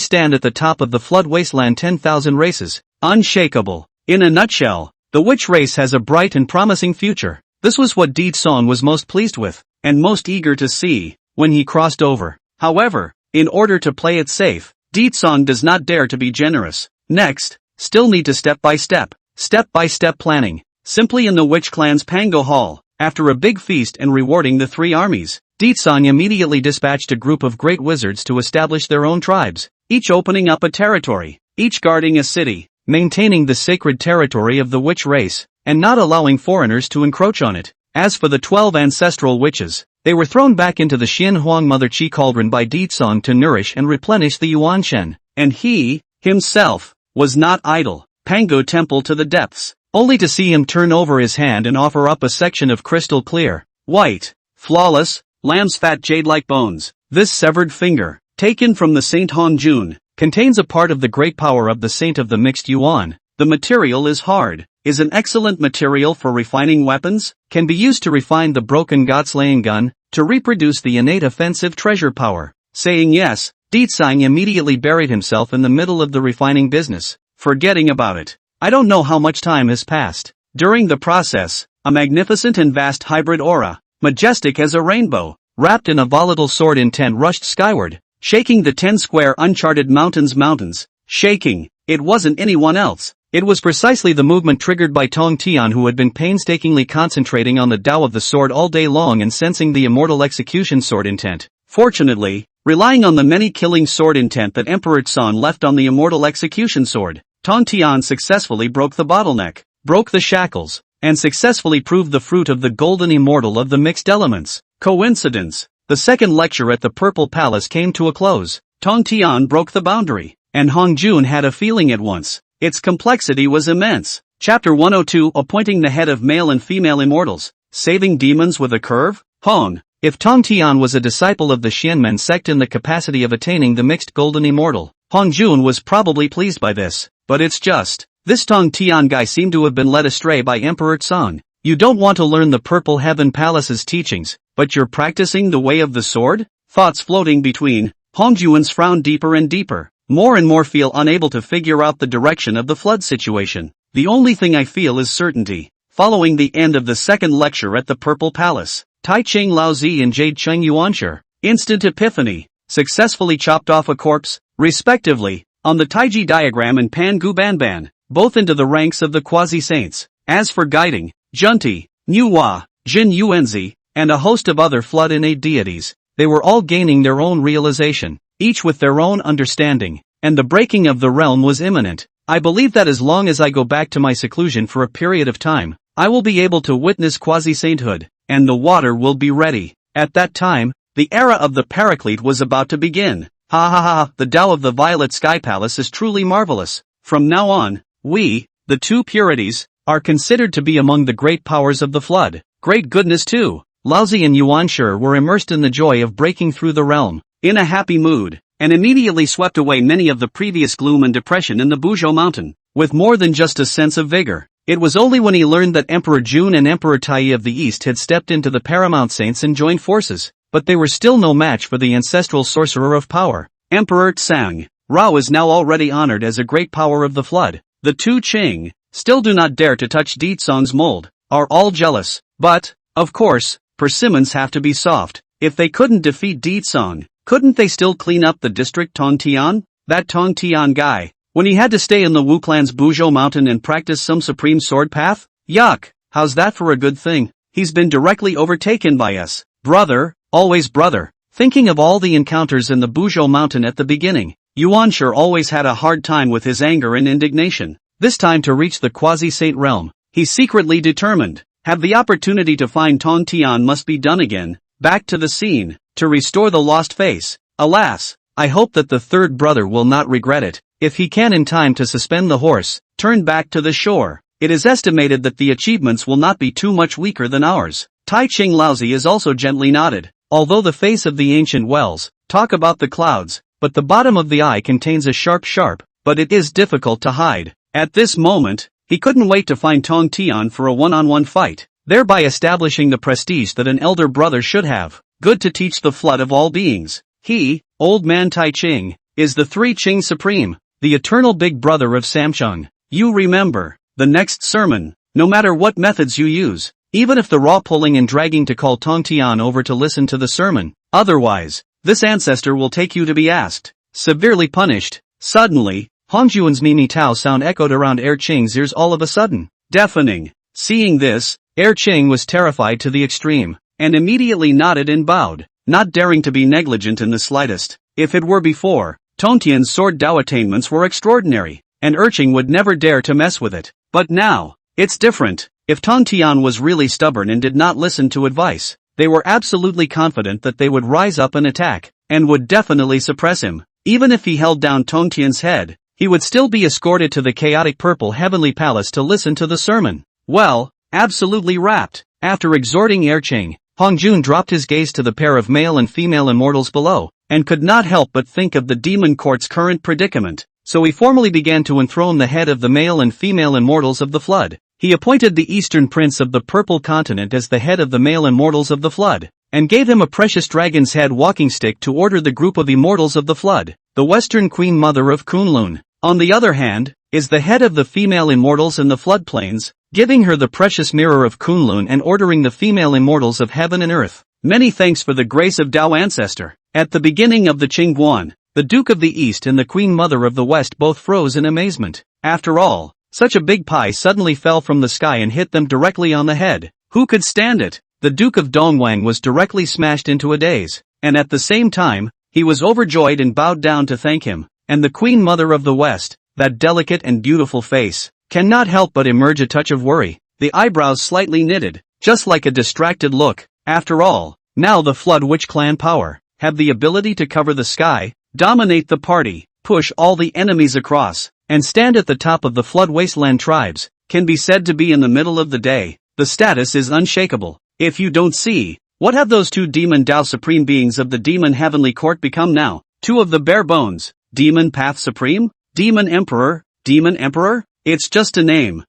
stand at the top of the flood wasteland. 10,000 races, unshakable. In a nutshell, the witch race has a bright and promising future. This was what Di Song was most pleased with, and most eager to see, when he crossed over. However, in order to play it safe, Di Song does not dare to be generous. Next, still need to step-by-step planning. Simply in the witch clan's Pango Hall, after a big feast and rewarding the 3 armies, Di Song immediately dispatched a group of great wizards to establish their own tribes, each opening up a territory, each guarding a city. maintaining the sacred territory of the witch race, and not allowing foreigners to encroach on it. As for the 12 ancestral witches, they were thrown back into the Xian Huang Mother Qi cauldron by Ditsong to nourish and replenish the Yuan Shen. And he, himself, was not idle. Pango temple to the depths, only to see him turn over his hand and offer up a section of crystal clear, white, flawless, lamb's fat jade-like bones. This severed finger, taken from the Saint Hongjun, contains a part of the great power of the Saint of the Mixed Yuan. The material is hard, is an excellent material for refining weapons, can be used to refine the broken god-slaying gun, to reproduce the innate offensive treasure power. Saying yes, Ditsang immediately buried himself in the middle of the refining business, forgetting about it. I don't know how much time has passed. During the process, a magnificent and vast hybrid aura, majestic as a rainbow, wrapped in a volatile sword intent rushed skyward, shaking the 10 square uncharted mountains, shaking. It wasn't anyone else. It was precisely the movement triggered by Tong Tian, who had been painstakingly concentrating on the Tao of the sword all day long and sensing the immortal execution sword intent. Fortunately, relying on the many killing sword intent that Emperor Tsan left on the immortal execution sword, Tong Tian successfully broke the bottleneck, broke the shackles, and successfully proved the fruit of the golden immortal of the mixed elements. Coincidence. The second lecture at the Purple Palace came to a close. Tong Tian broke the boundary, and Hongjun had a feeling at once. Its complexity was immense. Chapter 102, appointing the head of male and female immortals, saving demons with a curve? Hong. If Tong Tian was a disciple of the Xianmen sect in the capacity of attaining the mixed golden immortal, Hongjun was probably pleased by this. But it's just, this Tong Tian guy seemed to have been led astray by Emperor Tsang. You don't want to learn the Purple Heaven Palace's teachings, but you're practicing the way of the sword? Thoughts floating between. Hongjun's frown deeper and deeper. More and more feel unable to figure out the direction of the flood situation. The only thing I feel is certainty. Following the end of the second lecture at the Purple Palace, Tai Ching Laozi and Jade Cheng Yuanshi, instant epiphany, successfully chopped off a corpse, respectively, on the Taiji diagram and Pan Gu Banban, both into the ranks of the quasi-saints. As for guiding, Junti, Nuwa, Jin Yuanzi, and a host of other flood innate deities, they were all gaining their own realization, each with their own understanding, and the breaking of the realm was imminent. I believe that as long as I go back to my seclusion for a period of time, I will be able to witness quasi-sainthood, and the water will be ready. At that time, the era of the Paraclete was about to begin. Ha ha ha, the Tao of the Violet Sky Palace is truly marvelous. From now on, we, the two purities, are considered to be among the great powers of the flood. Great goodness too. Laozi and Yuanshi were immersed in the joy of breaking through the realm, in a happy mood, and immediately swept away many of the previous gloom and depression in the Buzhou mountain, with more than just a sense of vigor. It was only when he learned that Emperor Jun and Emperor Tai of the East had stepped into the Paramount Saints and joined forces, but they were still no match for the ancestral sorcerer of power. Emperor Tsang Rao is now already honored as a great power of the flood. The two Qing still do not dare to touch Ditsong's mold, are all jealous, but, of course, persimmons have to be soft. If they couldn't defeat Ditsong, couldn't they still clean up the district Tong Tian? That Tong Tian guy, when he had to stay in the Wu clan's Buzhou mountain and practice some supreme sword path? Yuck, how's that for a good thing? He's been directly overtaken by us. Brother, always brother. Thinking of all the encounters in the Buzhou mountain at the beginning, Yuanshi always had a hard time with his anger and indignation. This time to reach the quasi-saint realm, he's secretly determined. Have the opportunity to find Tong Tian must be done again, back to the scene, to restore the lost face. Alas, I hope that the third brother will not regret it, if he can in time to suspend the horse, turn back to the shore. It is estimated that the achievements will not be too much weaker than ours. Tai Ching Laozi is also gently nodded. Although the face of the ancient wells, talk about the clouds, but the bottom of the eye contains a sharp, but it is difficult to hide. At this moment, he couldn't wait to find Tong Tian for a one-on-one fight, thereby establishing the prestige that an elder brother should have. Good to teach the flood of all beings. He, old man Tai Ching, is the three Qing supreme, the eternal big brother of Samchung. You remember, the next sermon, no matter what methods you use, even if the raw pulling and dragging to call Tong Tian over to listen to the sermon, otherwise, this ancestor will take you to be asked, severely punished. Suddenly, Hongjuan's Mimi Tao sound echoed around Qing's ears all of a sudden, deafening. Seeing this, Qing was terrified to the extreme, and immediately nodded and bowed, not daring to be negligent in the slightest. If it were before, Tong Tian's sword Dao attainments were extraordinary, an urchin would never dare to mess with it. But now, it's different. If Tong Tian was really stubborn and did not listen to advice, they were absolutely confident that they would rise up and attack, and would definitely suppress him. Even if he held down Tong Tian's head, he would still be escorted to the chaotic purple heavenly palace to listen to the sermon. Well, absolutely rapt. After exhorting Erching, Hongjun dropped his gaze to the pair of male and female immortals below, and could not help but think of the demon court's current predicament. So he formally began to enthrone the head of the male and female immortals of the flood. He appointed the Eastern Prince of the Purple Continent as the head of the male immortals of the flood, and gave him a precious dragon's head walking stick to order the group of immortals of the flood. The Western Queen Mother of Kunlun, on the other hand, is the head of the female immortals in the floodplains, giving her the precious mirror of Kunlun and ordering the female immortals of heaven and earth. Many thanks for the grace of Tao Ancestor. At the beginning of the Qingguan, the Duke of the East and the Queen Mother of the West both froze in amazement. After all, such a big pie suddenly fell from the sky and hit them directly on the head. Who could stand it? The Duke of Dongwang was directly smashed into a daze, and at the same time, he was overjoyed and bowed down to thank him. And the Queen Mother of the West, that delicate and beautiful face, cannot help but emerge a touch of worry, the eyebrows slightly knitted, just like a distracted look. After all, now the Flood Witch clan power have the ability to cover the sky, dominate the party, push all the enemies across, and stand at the top of the Flood Wasteland tribes, can be said to be in the middle of the day. The status is unshakable. If you don't see, what have those two demon Tao supreme beings of the demon heavenly court become now? Two of the bare bones, demon path supreme, demon emperor, demon emperor? It's just a name,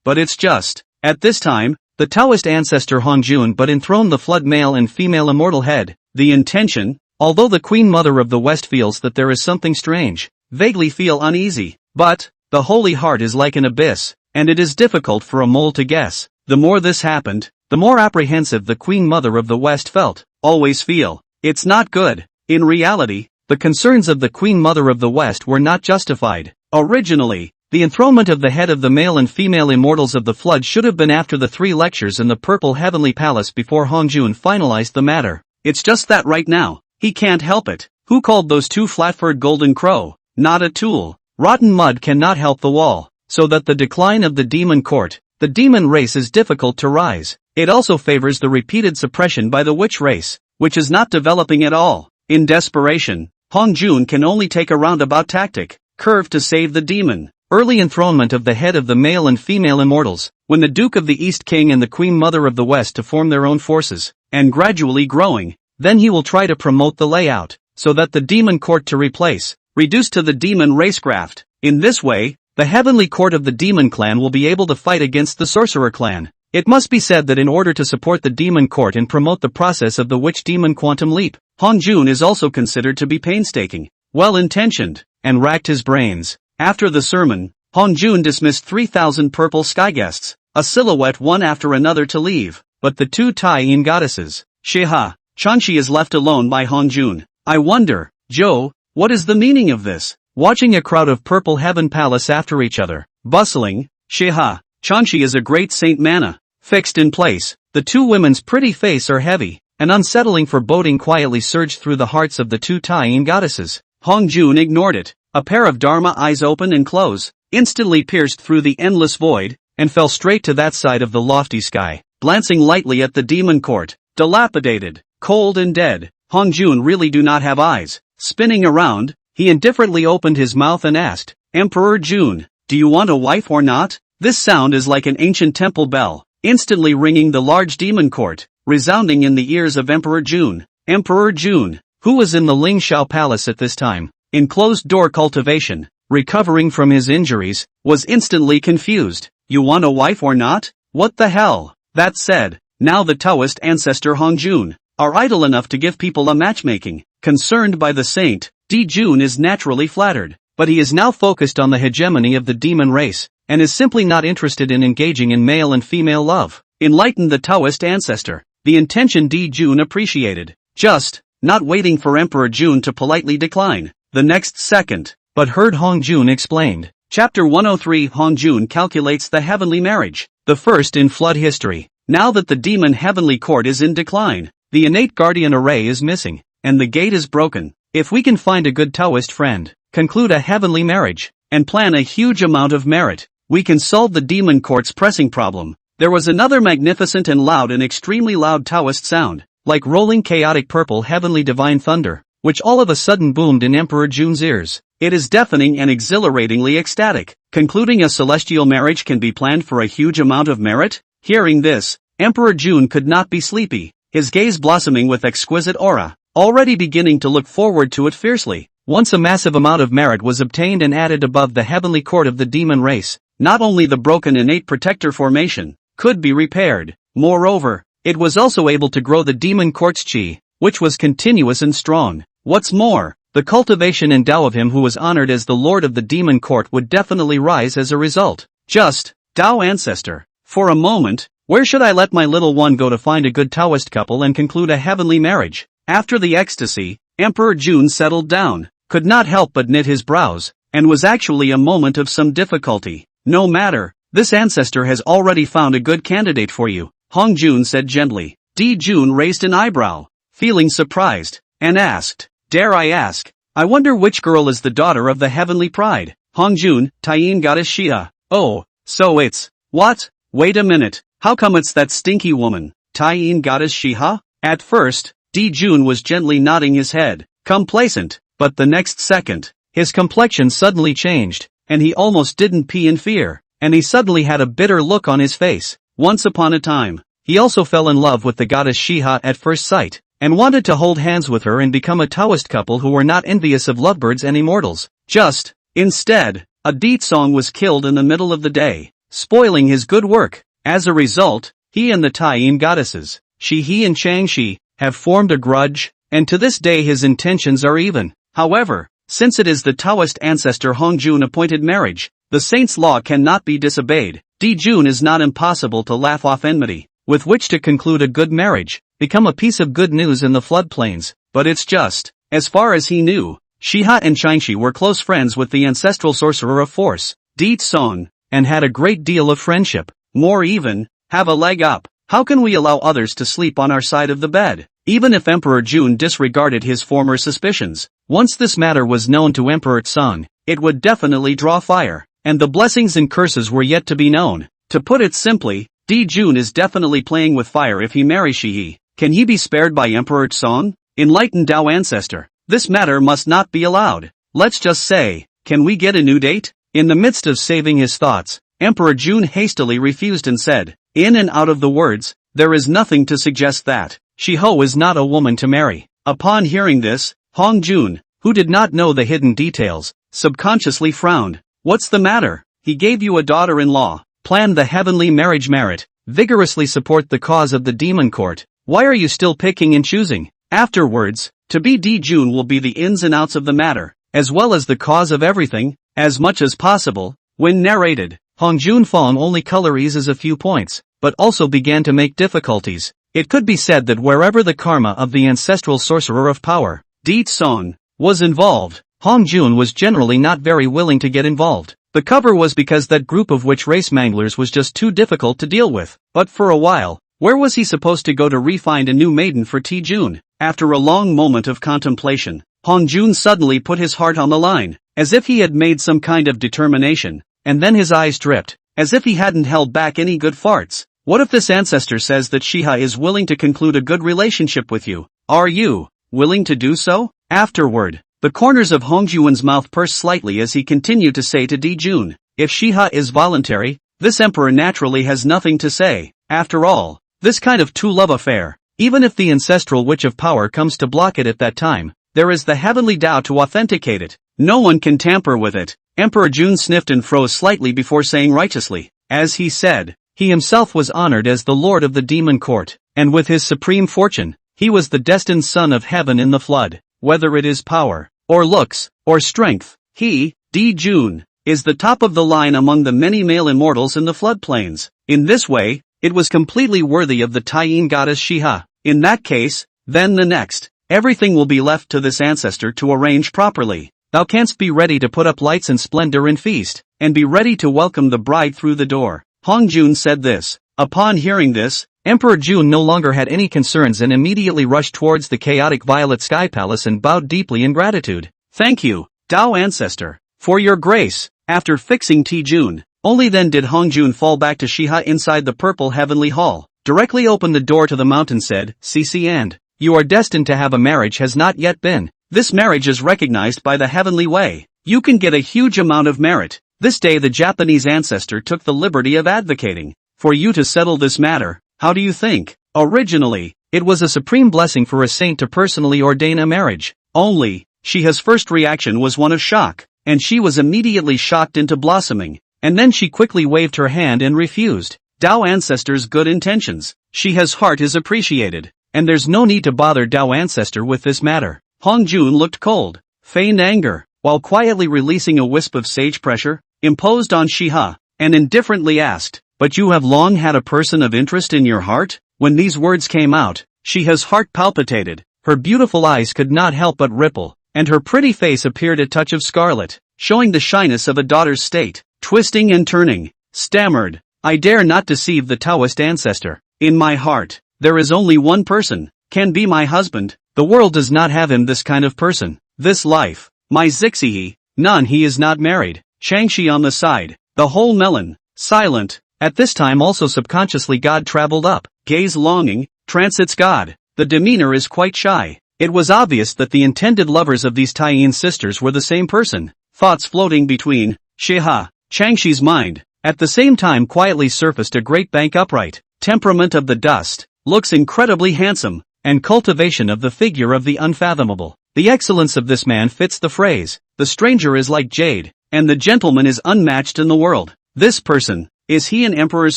but it's just. At this time, the Taoist ancestor Hongjun but enthroned the flood male and female immortal head. The intention, although the Queen Mother of the West feels that there is something strange, vaguely feel uneasy, but, the holy heart is like an abyss, and it is difficult for a mole to guess. The more this happened, the more apprehensive the Queen Mother of the West felt. Always feel, it's not good. In reality, the concerns of the Queen Mother of the West were not justified. Originally, the enthronement of the head of the male and female immortals of the flood should have been after the 3 lectures in the Purple Heavenly Palace before Hongjun finalized the matter. It's just that right now, he can't help it. Who called those two flat-furred golden crow? Not a tool. Rotten mud cannot help the wall. So that the decline of the demon court, the demon race is difficult to rise. It also favors the repeated suppression by the witch race, which is not developing at all. In desperation, Hongjun can only take a roundabout tactic, curve to save the demon. Early enthronement of the head of the male and female immortals, when the Duke of the East King and the Queen Mother of the West to form their own forces, and gradually growing, then he will try to promote the layout, so that the demon court to reduce to the demon racecraft. In this way, the heavenly court of the demon clan will be able to fight against the sorcerer clan. It must be said that in order to support the demon court and promote the process of the witch demon quantum leap, Hongjun is also considered to be painstaking, well-intentioned, and racked his brains. After the sermon, Hongjun dismissed 3,000 purple sky guests, a silhouette one after another to leave, but the 2 Tai-yin goddesses, Shiha, Chanshi is left alone by Hongjun. I wonder, Joe, what is the meaning of this? Watching a crowd of purple heaven palace after each other, bustling, Shiha, Chanshi is a great Saint Mana, fixed in place. The 2 women's pretty face are heavy, an unsettling foreboding quietly surged through the hearts of the 2 Tai-yin goddesses. Hongjun ignored it. A pair of Dharma eyes open and close, instantly pierced through the endless void, and fell straight to that side of the lofty sky, glancing lightly at the demon court, dilapidated, cold and dead. Hongjun really do not have eyes. Spinning around, he indifferently opened his mouth and asked, Emperor Jun, do you want a wife or not? This sound is like an ancient temple bell, instantly ringing the large demon court, resounding in the ears of Emperor Jun. Emperor Jun, who was in the Lingxiao Palace at this time, in closed-door cultivation, recovering from his injuries, was instantly confused. You want a wife or not? What the hell? That said, now the Taoist ancestor Hongjun are idle enough to give people a matchmaking. Concerned by the saint, Di Jun is naturally flattered, but he is now focused on the hegemony of the demon race, and is simply not interested in engaging in male and female love. Enlightened the Taoist ancestor, the intention Di Jun appreciated, just, not waiting for Emperor Jun to politely decline. The next second, but heard Hongjun explained. Chapter 103 Hongjun calculates the heavenly marriage, the first in flood history. Now that the demon heavenly court is in decline, the innate guardian array is missing, and the gate is broken. If we can find a good Taoist friend, conclude a heavenly marriage, and plan a huge amount of merit. We can solve the demon court's pressing problem. There was another magnificent and loud and extremely loud Taoist sound, like rolling chaotic purple heavenly divine thunder, which all of a sudden boomed in Emperor Jun's ears. It is deafening and exhilaratingly ecstatic. Concluding a celestial marriage can be planned for a huge amount of merit? Hearing this, Emperor Jun could not be sleepy, his gaze blossoming with exquisite aura, already beginning to look forward to it fiercely. Once a massive amount of merit was obtained and added above the heavenly court of the demon race, not only the broken innate protector formation could be repaired, moreover, it was also able to grow the demon court's chi, which was continuous and strong. What's more, the cultivation and Tao of him who was honored as the lord of the demon court would definitely rise as a result. Just, Tao ancestor. For a moment, where should I let my little one go to find a good Taoist couple and conclude a heavenly marriage? After the ecstasy, Emperor Jun settled down, could not help but knit his brows, and was actually a moment of some difficulty. No matter, this ancestor has already found a good candidate for you, Hong Jun said gently. Di Jun raised an eyebrow, feeling surprised, and asked, dare I ask, I wonder which girl is the daughter of the heavenly pride? Hong Jun, Taiyin goddess Xia. Oh, so it's, what? Wait a minute, how come it's that stinky woman, Taiyin goddess Xia? At first, Di Jun was gently nodding his head, complacent, but the next second, his complexion suddenly changed, and he almost didn't pee in fear, and he suddenly had a bitter look on his face. Once upon a time, he also fell in love with the goddess Xia at first sight, and wanted to hold hands with her and become a Taoist couple who were not envious of lovebirds and immortals. Just, instead, a Deet song was killed in the middle of the day, spoiling his good work. As a result, he and the Taiyin goddesses, Shi and Changshi, have formed a grudge, and to this day his intentions are even. However, since it is the Taoist ancestor Hong Jun appointed marriage, the saint's law cannot be disobeyed. Di Jun is not impossible to laugh off enmity, with which to conclude a good marriage, become a piece of good news in the floodplains, but it's just, as far as he knew, Shiha and Changshi were close friends with the ancestral sorcerer of force, Deet Song, and had a great deal of friendship, more even, have a leg up. How can we allow others to sleep on our side of the bed? Even if Emperor Jun disregarded his former suspicions, once this matter was known to Emperor Tsang, it would definitely draw fire, and the blessings and curses were yet to be known. To put it simply, Di Jun is definitely playing with fire if he marries Shihi. Can he be spared by Emperor Tsang? Enlightened Tao ancestor, this matter must not be allowed. Let's just say, can we get a new date? In the midst of saving his thoughts, Emperor Jun hastily refused and said, in and out of the words, there is nothing to suggest that Shiho is not a woman to marry. Upon hearing this, Hong Jun, who did not know the hidden details, subconsciously frowned. What's the matter? He gave you a daughter-in-law, planned the heavenly marriage merit, vigorously support the cause of the demon court. Why are you still picking and choosing? Afterwards, to be Di Jun will be the ins and outs of the matter, as well as the cause of everything, as much as possible. When narrated, Hong Jun Fong only color eases a few points, but also began to make difficulties. It could be said that wherever the karma of the ancestral sorcerer of power, Deet Song, was involved, Hong Jun was generally not very willing to get involved. The cover was because that group of witch race manglers was just too difficult to deal with. But for a while, where was he supposed to go to re-find a new maiden for Ti Jun? After a long moment of contemplation, Hong Jun suddenly put his heart on the line, as if he had made some kind of determination, and then his eyes dripped, as if he hadn't held back any good farts. What if this ancestor says that Shiha is willing to conclude a good relationship with you? Are you willing to do so? Afterward, the corners of Hong Juan's mouth pursed slightly as he continued to say to Di Jun, if Shiha is voluntary, this emperor naturally has nothing to say. After all, this kind of true love affair, even if the ancestral witch of power comes to block it at that time, there is the heavenly Tao to authenticate it. No one can tamper with it. Emperor Jun sniffed and froze slightly before saying righteously, as he said, he himself was honored as the lord of the demon court, and with his supreme fortune, he was the destined son of heaven in the flood. Whether it is power, or looks, or strength, he, Di Jun, is the top of the line among the many male immortals in the floodplains. In this way, it was completely worthy of the Taiyin goddess Shiha. In that case, then the next, everything will be left to this ancestor to arrange properly. Thou canst be ready to put up lights and splendor and feast, and be ready to welcome the bride through the door. Hong Jun said this. Upon hearing this, Emperor Jun no longer had any concerns and immediately rushed towards the chaotic violet sky palace and bowed deeply in gratitude. Thank you, Tao ancestor. For your grace. After fixing T-Jun, only then did Hongjun fall back to Shiha inside the purple heavenly hall, directly opened the door to the mountain, said, "Cece, and you are destined to have a marriage has not yet been. This marriage is recognized by the heavenly way. You can get a huge amount of merit. This day the Japanese ancestor took the liberty of advocating for you to settle this matter. How do you think? Originally, it was a supreme blessing for a saint to personally ordain a marriage. Only, Shiha's first reaction was one of shock, and she was immediately shocked into blossoming, and then she quickly waved her hand and refused. Tao ancestor's good intentions. Shiha's heart is appreciated, and there's no need to bother Tao ancestor with this matter." Hongjun looked cold, feigned anger, while quietly releasing a wisp of sage pressure, imposed on Shiha, and indifferently asked, "But you have long had a person of interest in your heart?" When these words came out, Shiha's heart palpitated, her beautiful eyes could not help but ripple, and her pretty face appeared a touch of scarlet, showing the shyness of a daughter's state. Twisting and turning, stammered, "I dare not deceive the Taoist ancestor. In my heart, there is only one person, can be my husband. The world does not have him, this kind of person. This life, my Zixihe, none, he is not married." Changshi on the side, the whole melon, silent. At this time also subconsciously God traveled up, gaze longing, transits God. The demeanor is quite shy. It was obvious that the intended lovers of these Taiyin sisters were the same person. Thoughts floating between Shiha, Changshi's mind. At the same time quietly surfaced a great bank upright, temperament of the dust, looks incredibly handsome, and cultivation of the figure of the unfathomable. The excellence of this man fits the phrase, the stranger is like jade, and the gentleman is unmatched in the world. This person, is he an emperor's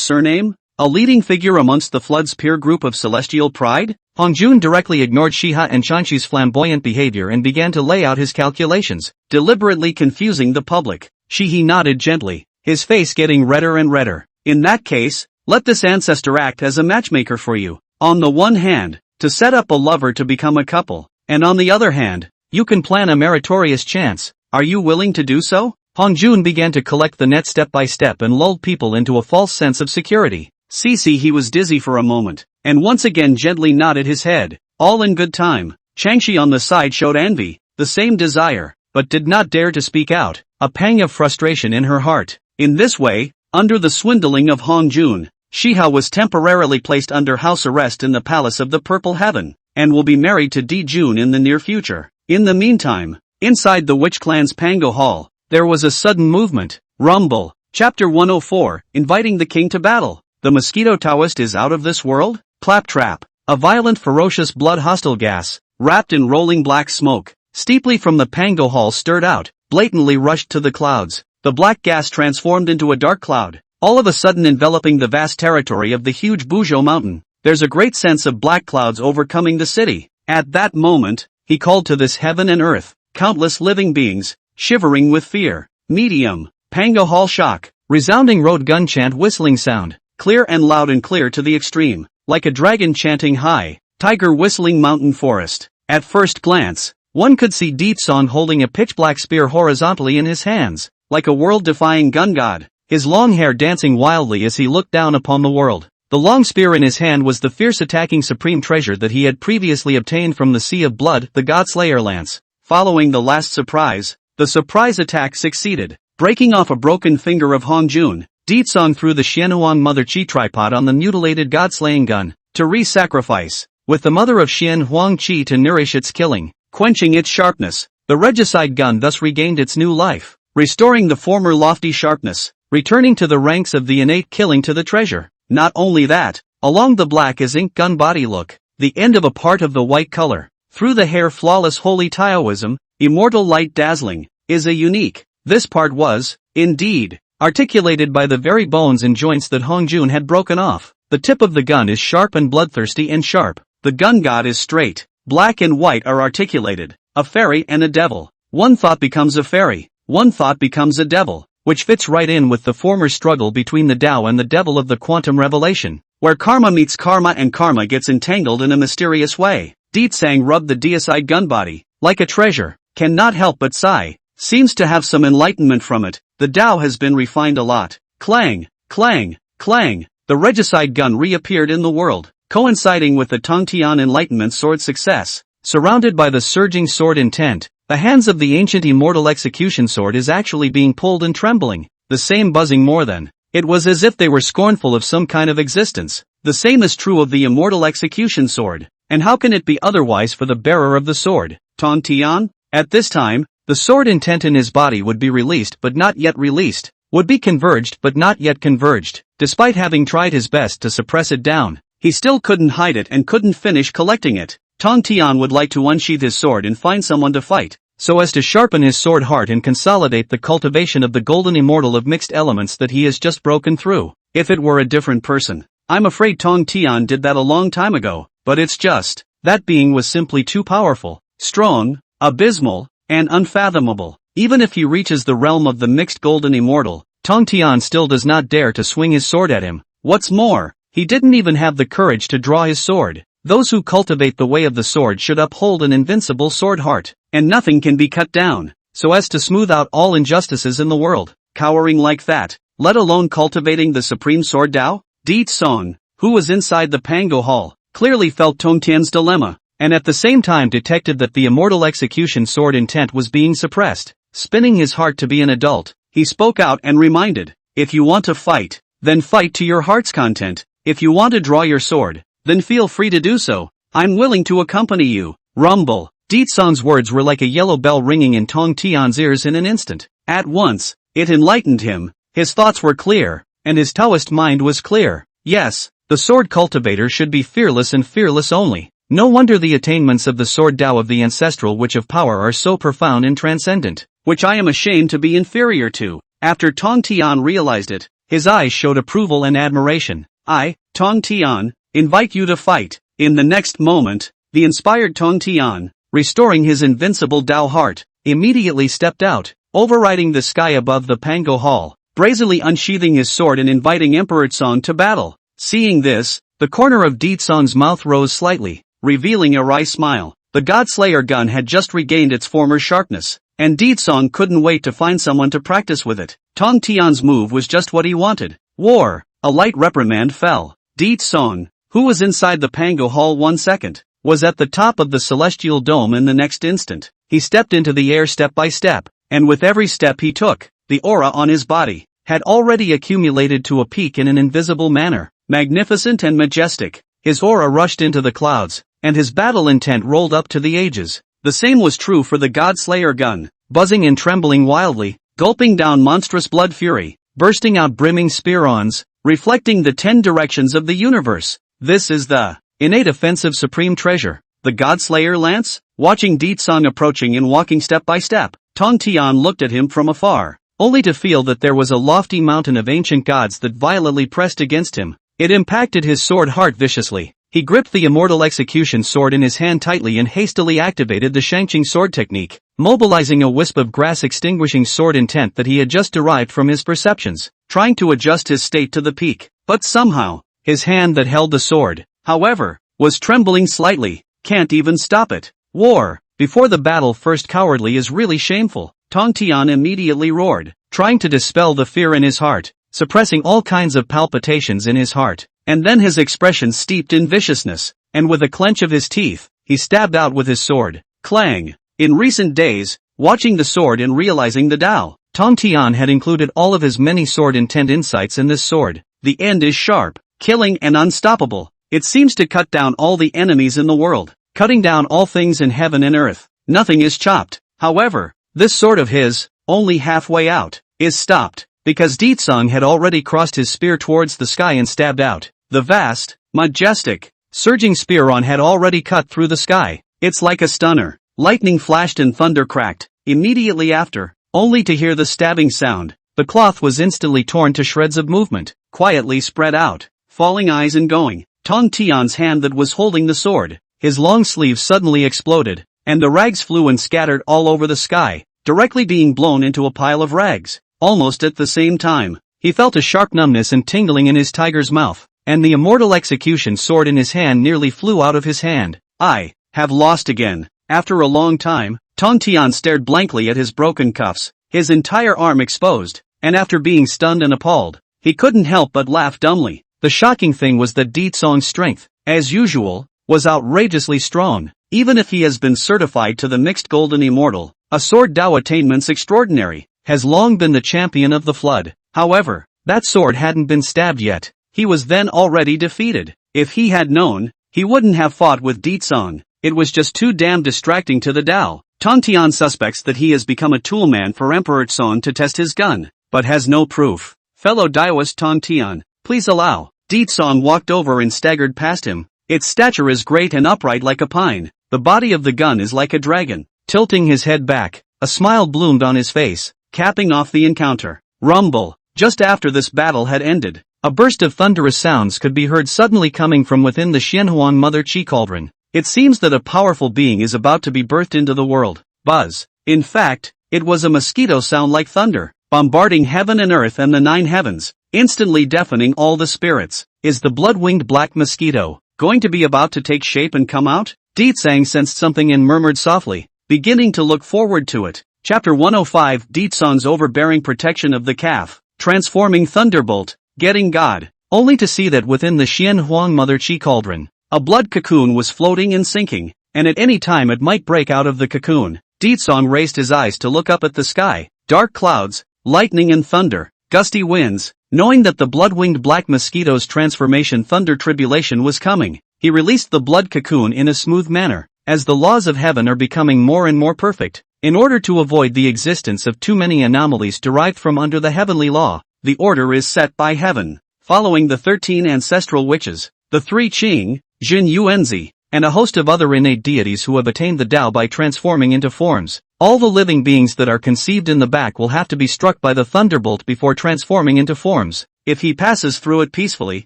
surname? A leading figure amongst the flood's peer group of celestial pride? Hongjun directly ignored Shiha and Changshi's flamboyant behavior and began to lay out his calculations, deliberately confusing the public. Shihi nodded gently, his face getting redder and redder. "In that case, let this ancestor act as a matchmaker for you. On the one hand, to set up a lover to become a couple, and on the other hand, you can plan a meritorious chance. Are you willing to do so?" Hongjun began to collect the net step by step and lulled people into a false sense of security. Cece, he was dizzy for a moment, and once again gently nodded his head. All in good time. Changshi on the side showed envy, the same desire, but did not dare to speak out, a pang of frustration in her heart. In this way, under the swindling of Hongjun, Shiha was temporarily placed under house arrest in the Palace of the Purple Heaven, and will be married to Di-Jun in the near future. In the meantime, inside the Witch Clan's Pango Hall, there was a sudden movement. Rumble. Chapter 104, inviting the king to battle. The mosquito Taoist is out of this world? Claptrap. A violent ferocious blood hostile gas, wrapped in rolling black smoke, steeply from the Pango Hall stirred out, blatantly rushed to the clouds. The black gas transformed into a dark cloud, all of a sudden enveloping the vast territory of the huge Buzhou mountain. There's a great sense of black clouds overcoming the city. At that moment, he called to this heaven and earth, countless living beings, shivering with fear. Medium. Pango Hall shock. Resounding road gun chant whistling sound, clear and loud and clear to the extreme, like a dragon chanting high, tiger whistling mountain forest. At first glance, one could see Deep Song holding a pitch-black spear horizontally in his hands, like a world-defying gun god, his long hair dancing wildly as he looked down upon the world. The long spear in his hand was the fierce attacking supreme treasure that he had previously obtained from the Sea of Blood, the Godslayer lance. Following the last surprise, the surprise attack succeeded. Breaking off a broken finger of Hongjun, Deep Song threw the Xianhuang Mother Qi tripod on the mutilated god-slaying gun, to re-sacrifice, with the Mother of Xian Huang Qi to nourish its killing, quenching its sharpness. The regicide gun thus regained its new life, restoring the former lofty sharpness, returning to the ranks of the innate killing to the treasure. Not only that, along the black as ink gun body look, the end of a part of the white color, through the hair flawless holy Taoism, immortal light dazzling, is a unique. This part was, indeed, articulated by the very bones and joints that Hongjun had broken off. The tip of the gun is sharp and bloodthirsty and sharp. The gun god is straight. Black and white are articulated. A fairy and a devil. One thought becomes a fairy. One thought becomes a devil, which fits right in with the former struggle between the Tao and the devil of the quantum revelation, where karma meets karma and karma gets entangled in a mysterious way. Deep Sang rubbed the deicide gun body, like a treasure, cannot help but sigh. Seems to have some enlightenment from it. The Tao has been refined a lot. Clang, clang, clang. The regicide gun reappeared in the world, coinciding with the Tongtian Enlightenment sword success. Surrounded by the surging sword intent, The hands of the ancient immortal execution sword is actually being pulled and trembling, the same buzzing more than. It was as if they were scornful of some kind of existence. The same is true of the immortal execution sword. And how can it be otherwise for the bearer of the sword, Tong Tian? At this time, the sword intent in his body would be released but not yet released, would be converged but not yet converged. Despite having tried his best to suppress it down, he still couldn't hide it and couldn't finish collecting it. Tong Tian would like to unsheath his sword and find someone to fight, so as to sharpen his sword heart and consolidate the cultivation of the golden immortal of mixed elements that he has just broken through. If it were a different person, I'm afraid Tong Tian did that a long time ago, but it's just, that being was simply too powerful, strong, abysmal, and unfathomable. Even if he reaches the realm of the mixed golden immortal, Tong Tian still does not dare to swing his sword at him. What's more, he didn't even have the courage to draw his sword. Those who cultivate the way of the sword should uphold an invincible sword heart, and nothing can be cut down, so as to smooth out all injustices in the world. Cowering like that, let alone cultivating the supreme sword Dao? Di Tsong, who was inside the Pango Hall, clearly felt Tong Tian's dilemma, and at the same time detected that the immortal execution sword intent was being suppressed. Spinning his heart to be an adult, he spoke out and reminded, if you want to fight, then fight to your heart's content. If you want to draw your sword, then feel free to do so. I'm willing to accompany you. Rumble. Di Tsong's words were like a yellow bell ringing in Tong Tian's ears in an instant. At once, it enlightened him. His thoughts were clear, and his Taoist mind was clear. Yes, the sword cultivator should be fearless and fearless only. No wonder the attainments of the sword Tao of the ancestral witch of power are so profound and transcendent, which I am ashamed to be inferior to. After Tong Tian realized it, his eyes showed approval and admiration. I, Tong Tian, invite you to fight. In the next moment, the inspired Tong Tian, restoring his invincible Tao heart, immediately stepped out, overriding the sky above the Pango Hall, brazenly unsheathing his sword and inviting Emperor Tsong to battle. Seeing this, the corner of Di Tsong's mouth rose slightly, revealing a wry smile. The Godslayer gun had just regained its former sharpness, and Di Tsong couldn't wait to find someone to practice with it. Tong Tian's move was just what he wanted. War. A light reprimand fell. Di Tsong, who was inside the Pango Hall 1 second, was at the top of the celestial dome in the next instant. He stepped into the air step by step, and with every step he took, the aura on his body had already accumulated to a peak in an invisible manner. Magnificent and majestic, his aura rushed into the clouds, and his battle intent rolled up to the ages. The same was true for the Godslayer gun, buzzing and trembling wildly, gulping down monstrous blood fury, bursting out brimming spearons, reflecting the 10 directions of the universe. This is the innate offensive supreme treasure, the Godslayer lance. Watching Di Tsong approaching and walking step by step, Tong Tian looked at him from afar, only to feel that there was a lofty mountain of ancient gods that violently pressed against him. It impacted his sword heart viciously. He gripped the immortal execution sword in his hand tightly and hastily activated the Shangqing sword technique, mobilizing a wisp of grass extinguishing sword intent that he had just derived from his perceptions, trying to adjust his state to the peak. But somehow, his hand that held the sword, however, was trembling slightly. Can't even stop it. War, before the battle first cowardly is really shameful. Tong Tian immediately roared, trying to dispel the fear in his heart, suppressing all kinds of palpitations in his heart, and then his expression steeped in viciousness, and with a clench of his teeth, he stabbed out with his sword. Clang! In recent days, watching the sword and realizing the Tao, Tong Tian had included all of his many sword intent insights in this sword. The end is sharp, killing and unstoppable. It seems to cut down all the enemies in the world, cutting down all things in heaven and earth. Nothing is chopped. However, this sword of his, only halfway out, is stopped, because Di Tsong had already crossed his spear towards the sky and stabbed out. The vast, majestic, surging spearon had already cut through the sky. It's like a stunner. Lightning flashed and thunder cracked. Immediately after, only to hear the stabbing sound, the cloth was instantly torn to shreds of movement, quietly spread out, falling eyes and going. Tong Tian's hand that was holding the sword, his long sleeve suddenly exploded, and the rags flew and scattered all over the sky, directly being blown into a pile of rags. Almost at the same time, he felt a sharp numbness and tingling in his tiger's mouth, and the immortal execution sword in his hand nearly flew out of his hand. I have lost again. After a long time, Tong Tian stared blankly at his broken cuffs, his entire arm exposed, and after being stunned and appalled, he couldn't help but laugh dumbly. The shocking thing was that Di Tsong's strength, as usual, was outrageously strong. Even if he has been certified to the mixed golden immortal, a sword Dao attainments extraordinary, has long been the champion of the flood. However, that sword hadn't been stabbed yet. He was then already defeated. If he had known, he wouldn't have fought with Ditsong. It was just too damn distracting to the Dao. Tongtian suspects that he has become a toolman for Emperor Song to test his gun, but has no proof. Fellow Daoist Tongtian, please allow. Ditsong walked over and staggered past him. Its stature is great and upright like a pine. The body of the gun is like a dragon. Tilting his head back, a smile bloomed on his face, capping off the encounter. Rumble. Just after this battle had ended, a burst of thunderous sounds could be heard suddenly coming from within the Xianhuang Mother Qi cauldron. It seems that a powerful being is about to be birthed into the world. Buzz. In fact, it was a mosquito sound like thunder, bombarding heaven and earth and the 9 heavens, instantly deafening all the spirits. Is the blood-winged black mosquito going to be about to take shape and come out? Ditsang sensed something and murmured softly, beginning to look forward to it. Chapter 105 Ditsang's overbearing protection of the calf. Transforming Thunderbolt, getting God, only to see that within the Xianhuang Mother Qi cauldron, a blood cocoon was floating and sinking, and at any time it might break out of the cocoon. Ditsong raised his eyes to look up at the sky. Dark clouds, lightning and thunder, gusty winds. Knowing that the blood-winged black mosquito's transformation thunder tribulation was coming, he released the blood cocoon in a smooth manner. As the laws of heaven are becoming more and more perfect, in order to avoid the existence of too many anomalies derived from under the heavenly law, the order is set by heaven. Following the 13 ancestral witches, the 3 Qing, Jin Yuanzi, and a host of other innate deities who have attained the Tao by transforming into forms, all the living beings that are conceived in the back will have to be struck by the thunderbolt before transforming into forms. If he passes through it peacefully,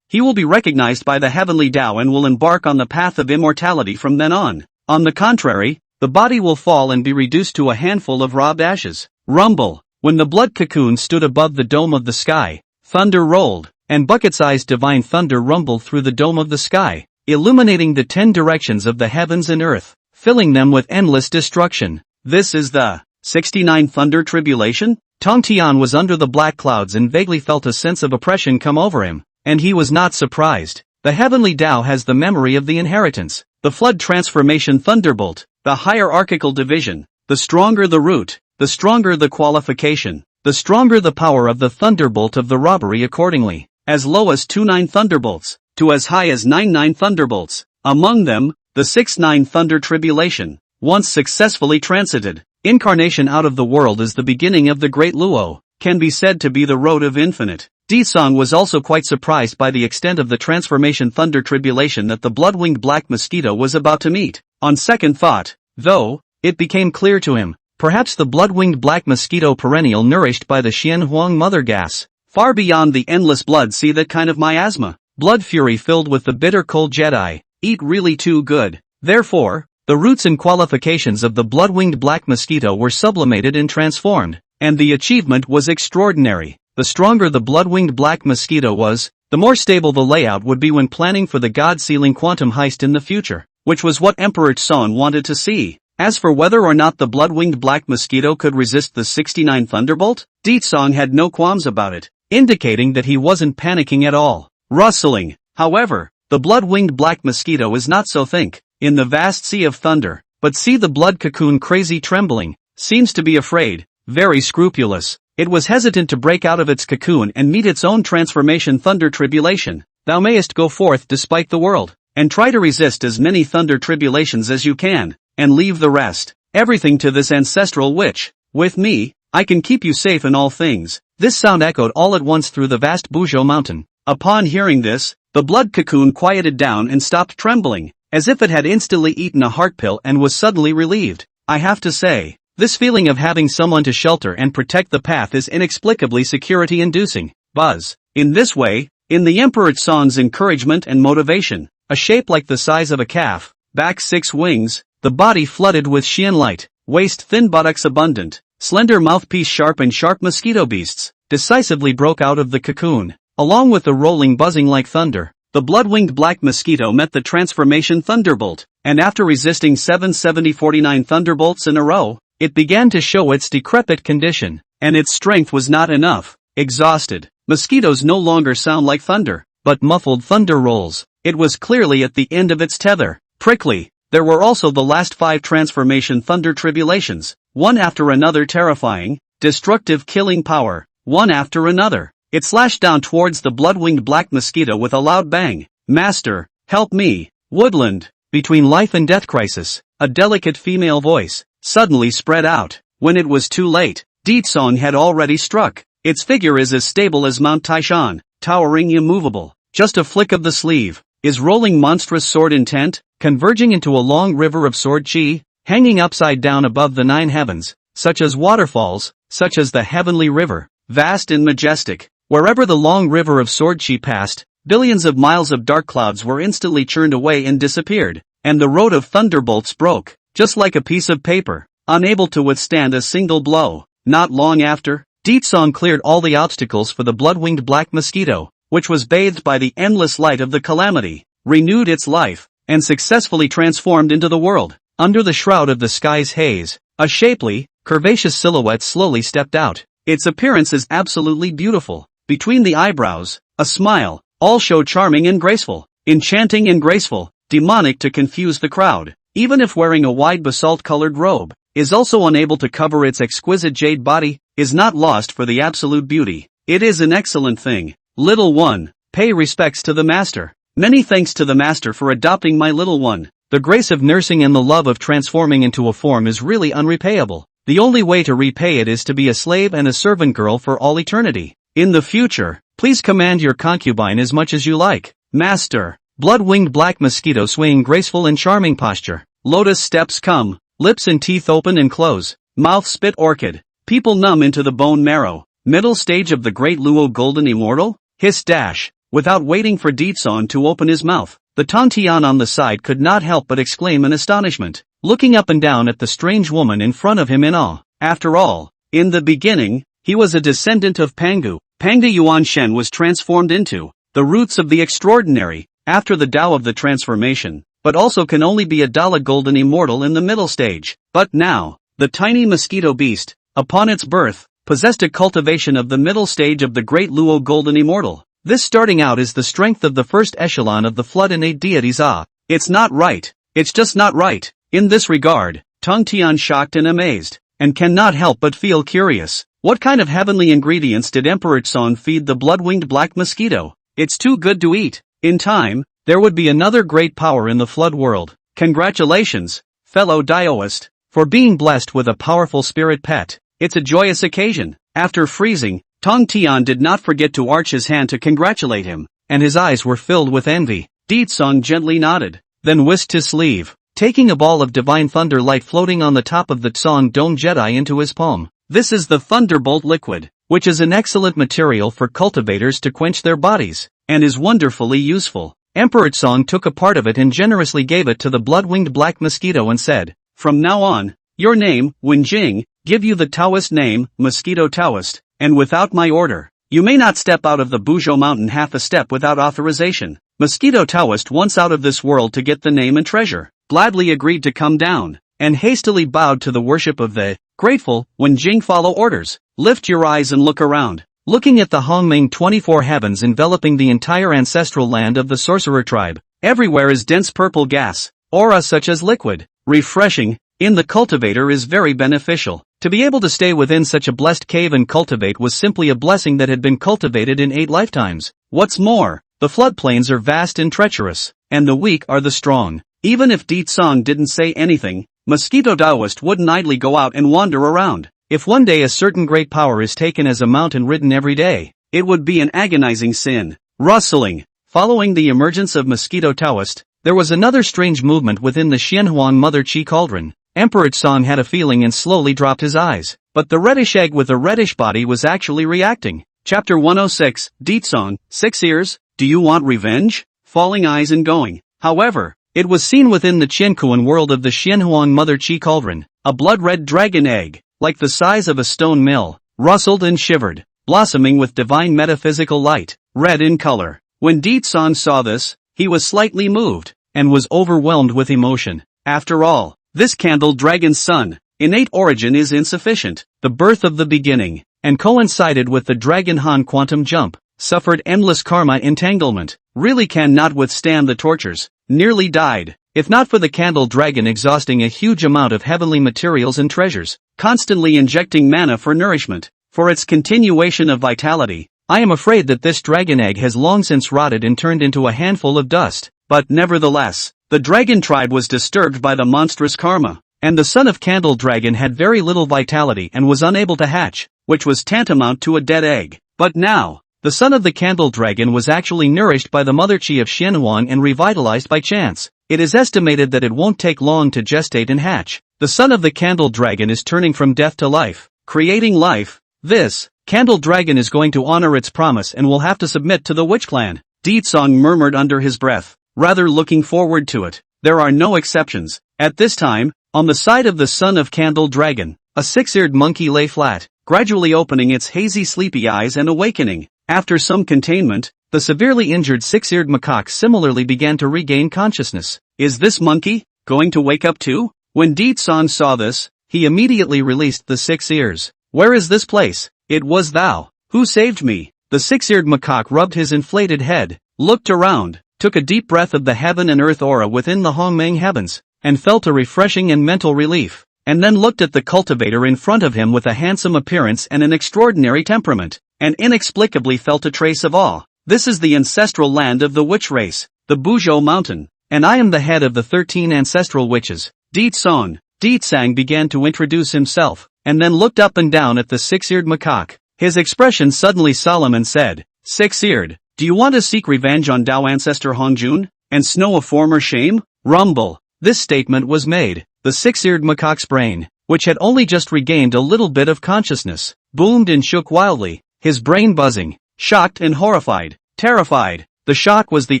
he will be recognized by the heavenly Tao and will embark on the path of immortality from then on. On the contrary, the body will fall and be reduced to a handful of robbed ashes. Rumble. When the blood cocoon stood above the dome of the sky, thunder rolled, and bucket-sized divine thunder rumbled through the dome of the sky, illuminating the 10 directions of the heavens and earth, filling them with endless destruction. This is the 69 Thunder Tribulation? Tongtian was under the black clouds and vaguely felt a sense of oppression come over him, and he was not surprised. The heavenly Tao has the memory of the inheritance. The flood transformation thunderbolt, the hierarchical division. The stronger the root, the stronger the qualification, the stronger the power of the thunderbolt of the robbery accordingly. As low as 2-9 thunderbolts, to as high as 9-9 thunderbolts. Among them, the 6-9 Thunder Tribulation. Once successfully transited, incarnation out of the world is the beginning of the Great Luo, can be said to be the road of infinite. Ditsong was also quite surprised by the extent of the transformation thunder tribulation that the blood-winged black mosquito was about to meet. On second thought, though, it became clear to him, perhaps the blood-winged black mosquito perennial nourished by the Xianhuang mother gas, far beyond the endless blood sea that kind of miasma, blood fury filled with the bitter cold Jedi, eat really too good. Therefore, the roots and qualifications of the blood-winged black mosquito were sublimated and transformed, and the achievement was extraordinary. The stronger the blood-winged black mosquito was, the more stable the layout would be when planning for the god-sealing quantum heist in the future, which was what Emperor Song wanted to see. As for whether or not the blood-winged black mosquito could resist the 69 Thunderbolt, Ditsong had no qualms about it, indicating that he wasn't panicking at all. Rustling. However, the blood-winged black mosquito is not so think, in the vast sea of thunder, but see the blood cocoon crazy trembling, seems to be afraid, very scrupulous. It was hesitant to break out of its cocoon and meet its own transformation thunder tribulation. Thou mayest go forth despite the world, and try to resist as many thunder tribulations as you can, and leave the rest, everything to this ancestral witch. With me, I can keep you safe in all things. This sound echoed all at once through the vast Buzhou mountain. Upon hearing this, the blood cocoon quieted down and stopped trembling, as if it had instantly eaten a heart pill and was suddenly relieved. I have to say, this feeling of having someone to shelter and protect the path is inexplicably security-inducing. Buzz. In this way, in the Emperor Song's encouragement and motivation, a shape like the size of a calf, back 6 wings, the body flooded with Xian light, waist thin buttocks abundant, slender mouthpiece sharp and sharp mosquito beasts, decisively broke out of the cocoon. Along with the rolling buzzing like thunder, the blood-winged black mosquito met the transformation thunderbolt, and after resisting 749 thunderbolts in a row, it began to show its decrepit condition, and its strength was not enough. Exhausted, mosquitoes no longer sound like thunder, but muffled thunder rolls. It was clearly at the end of its tether. Prickly. there were also the last 5 transformation thunder tribulations, one after another terrifying, destructive killing power, one after another. It slashed down towards the blood-winged black mosquito with a loud bang. Master, help me, Woodland. Between life and death crisis, a delicate female voice suddenly spread out. When it was too late, Deetsong had already struck. Its figure is as stable as Mount Taishan, towering immovable. Just a flick of the sleeve. Is rolling monstrous sword intent, converging into a long river of sword chi, hanging upside down above the 9 heavens, such as waterfalls, such as the heavenly river, vast and majestic. Wherever the long river of sword chi passed, billions of miles of dark clouds were instantly churned away and disappeared, and the road of thunderbolts broke, just like a piece of paper, unable to withstand a single blow. Not long after, Deetsong cleared all the obstacles for the blood-winged black mosquito, which was bathed by the endless light of the calamity, renewed its life, and successfully transformed into the world. Under the shroud of the sky's haze, a shapely, curvaceous silhouette slowly stepped out. Its appearance is absolutely beautiful. Between the eyebrows, a smile, all show charming and graceful, enchanting and graceful, demonic to confuse the crowd. Even if wearing a wide basalt-colored robe, is also unable to cover its exquisite jade body, is not lost for the absolute beauty. It is an excellent thing. Little one, pay respects to the master. Many thanks to the master for adopting my little one. The grace of nursing and the love of transforming into a form is really unrepayable. The only way to repay it is to be a slave and a servant girl for all eternity. In the future, please command your concubine as much as you like. Master, blood-winged black mosquito swaying graceful and charming posture. Lotus steps come, lips and teeth open and close, mouth spit orchid, people numb into the bone marrow. Middle stage of the great Luo golden immortal? Hiss dash. Without waiting for Deetsong to open his mouth, the Tongtian on the side could not help but exclaim in astonishment, looking up and down at the strange woman in front of him in awe. After all, in the beginning, he was a descendant of Pangu. Pangda Yuan Shen was transformed into the roots of the extraordinary, after the Tao of the transformation, but also can only be a Dala golden immortal in the middle stage. But now, the tiny mosquito beast, upon its birth, possessed a cultivation of the middle stage of the great Luo golden immortal. This starting out is the strength of the first echelon of the flood innate deities. It's not right. It's just not right. In this regard, Tongtian shocked and amazed, and cannot help but feel curious. What kind of heavenly ingredients did Emperor Song feed the blood-winged black mosquito? It's too good to eat. In time, there would be another great power in the flood world. Congratulations, fellow Daoist, for being blessed with a powerful spirit pet. It's a joyous occasion. After freezing, Tongtian did not forget to arch his hand to congratulate him, and his eyes were filled with envy. Deetsong gently nodded, then whisked his sleeve, taking a ball of divine thunder light floating on the top of the Tsong Dome Jedi into his palm. This is the Thunderbolt liquid, which is an excellent material for cultivators to quench their bodies, and is wonderfully useful. Emperor Tsong took a part of it and generously gave it to the blood-winged black mosquito and said, "From now on, your name, Wenjing, give you the Taoist name, Mosquito Taoist, and without my order, you may not step out of the Buzhou mountain half a step without authorization." Mosquito Taoist, once out of this world to get the name and treasure, gladly agreed to come down, and hastily bowed to the worship of the grateful. Wenjing, follow orders. Lift your eyes and look around. Looking at the Hongming 24 heavens enveloping the entire ancestral land of the sorcerer tribe, everywhere is dense purple gas, aura such as liquid, refreshing, in the cultivator is very beneficial. To be able to stay within such a blessed cave and cultivate was simply a blessing that had been cultivated in 8 lifetimes. What's more, the floodplains are vast and treacherous, and the weak are the strong. Even if Deetsong didn't say anything, Mosquito Taoist wouldn't idly go out and wander around. If one day a certain great power is taken as a mountain ridden every day, it would be an agonizing sin. Rustling. Following the emergence of Mosquito Taoist, there was another strange movement within the Xianhuang Mother Chi Cauldron. Emperor Song had a feeling and slowly dropped his eyes, but the reddish egg with a reddish body was actually reacting. Chapter 106, Deetsong, 6 ears, do you want revenge? Falling eyes and going. However, it was seen within the Qiankuan world of the Xianhuang Mother Chi Cauldron, a blood-red dragon egg, like the size of a stone mill, rustled and shivered, blossoming with divine metaphysical light, red in color. When Deetsong saw this, he was slightly moved, and was overwhelmed with emotion. After all, this candled dragon's son, innate origin is insufficient. The birth of the beginning, and coincided with the Dragon Han quantum jump, suffered endless karma entanglement, really cannot withstand the tortures, nearly died. if not for the candle dragon exhausting a huge amount of heavenly materials and treasures, constantly injecting mana for nourishment, for its continuation of vitality. I am afraid that this dragon egg has long since rotted and turned into a handful of dust. But nevertheless, the dragon tribe was disturbed by the monstrous karma, and the son of Candle Dragon had very little vitality and was unable to hatch, which was tantamount to a dead egg. But now, the son of the Candle Dragon was actually nourished by the mother chi of Xianhuang and revitalized by chance. It is estimated that it won't take long to gestate and hatch. The son of the Candle Dragon is turning from death to life, creating life. This Candle Dragon is going to honor its promise and will have to submit to the witch clan. Deetsong murmured under his breath, rather looking forward to it. There are no exceptions. At this time, on the side of the son of Candle Dragon, a six-eared monkey lay flat, gradually opening its hazy sleepy eyes and awakening. After some containment, the severely injured six-eared macaque similarly began to regain consciousness. Is this monkey going to wake up too? When Deetsong saw this, he immediately released the 6 ears. Where is this place? It was thou who saved me. The six-eared macaque rubbed his inflated head, looked around, took a deep breath of the heaven and earth aura within the Hongmeng heavens, and felt a refreshing and mental relief, and then looked at the cultivator in front of him with a handsome appearance and an extraordinary temperament, and inexplicably felt a trace of awe. This is the ancestral land of the witch race, the Buzhou Mountain, and I am the head of the 13 ancestral witches. Deetsang began to introduce himself, and then looked up and down at the six-eared macaque. His expression suddenly solemn and said, "Six-eared, do you want to seek revenge on Dao ancestor Hongjun, and snow a former shame?" Rumble. This statement was made. The six-eared macaque's brain, which had only just regained a little bit of consciousness, boomed and shook wildly, his brain buzzing, shocked and horrified, terrified. The shock was the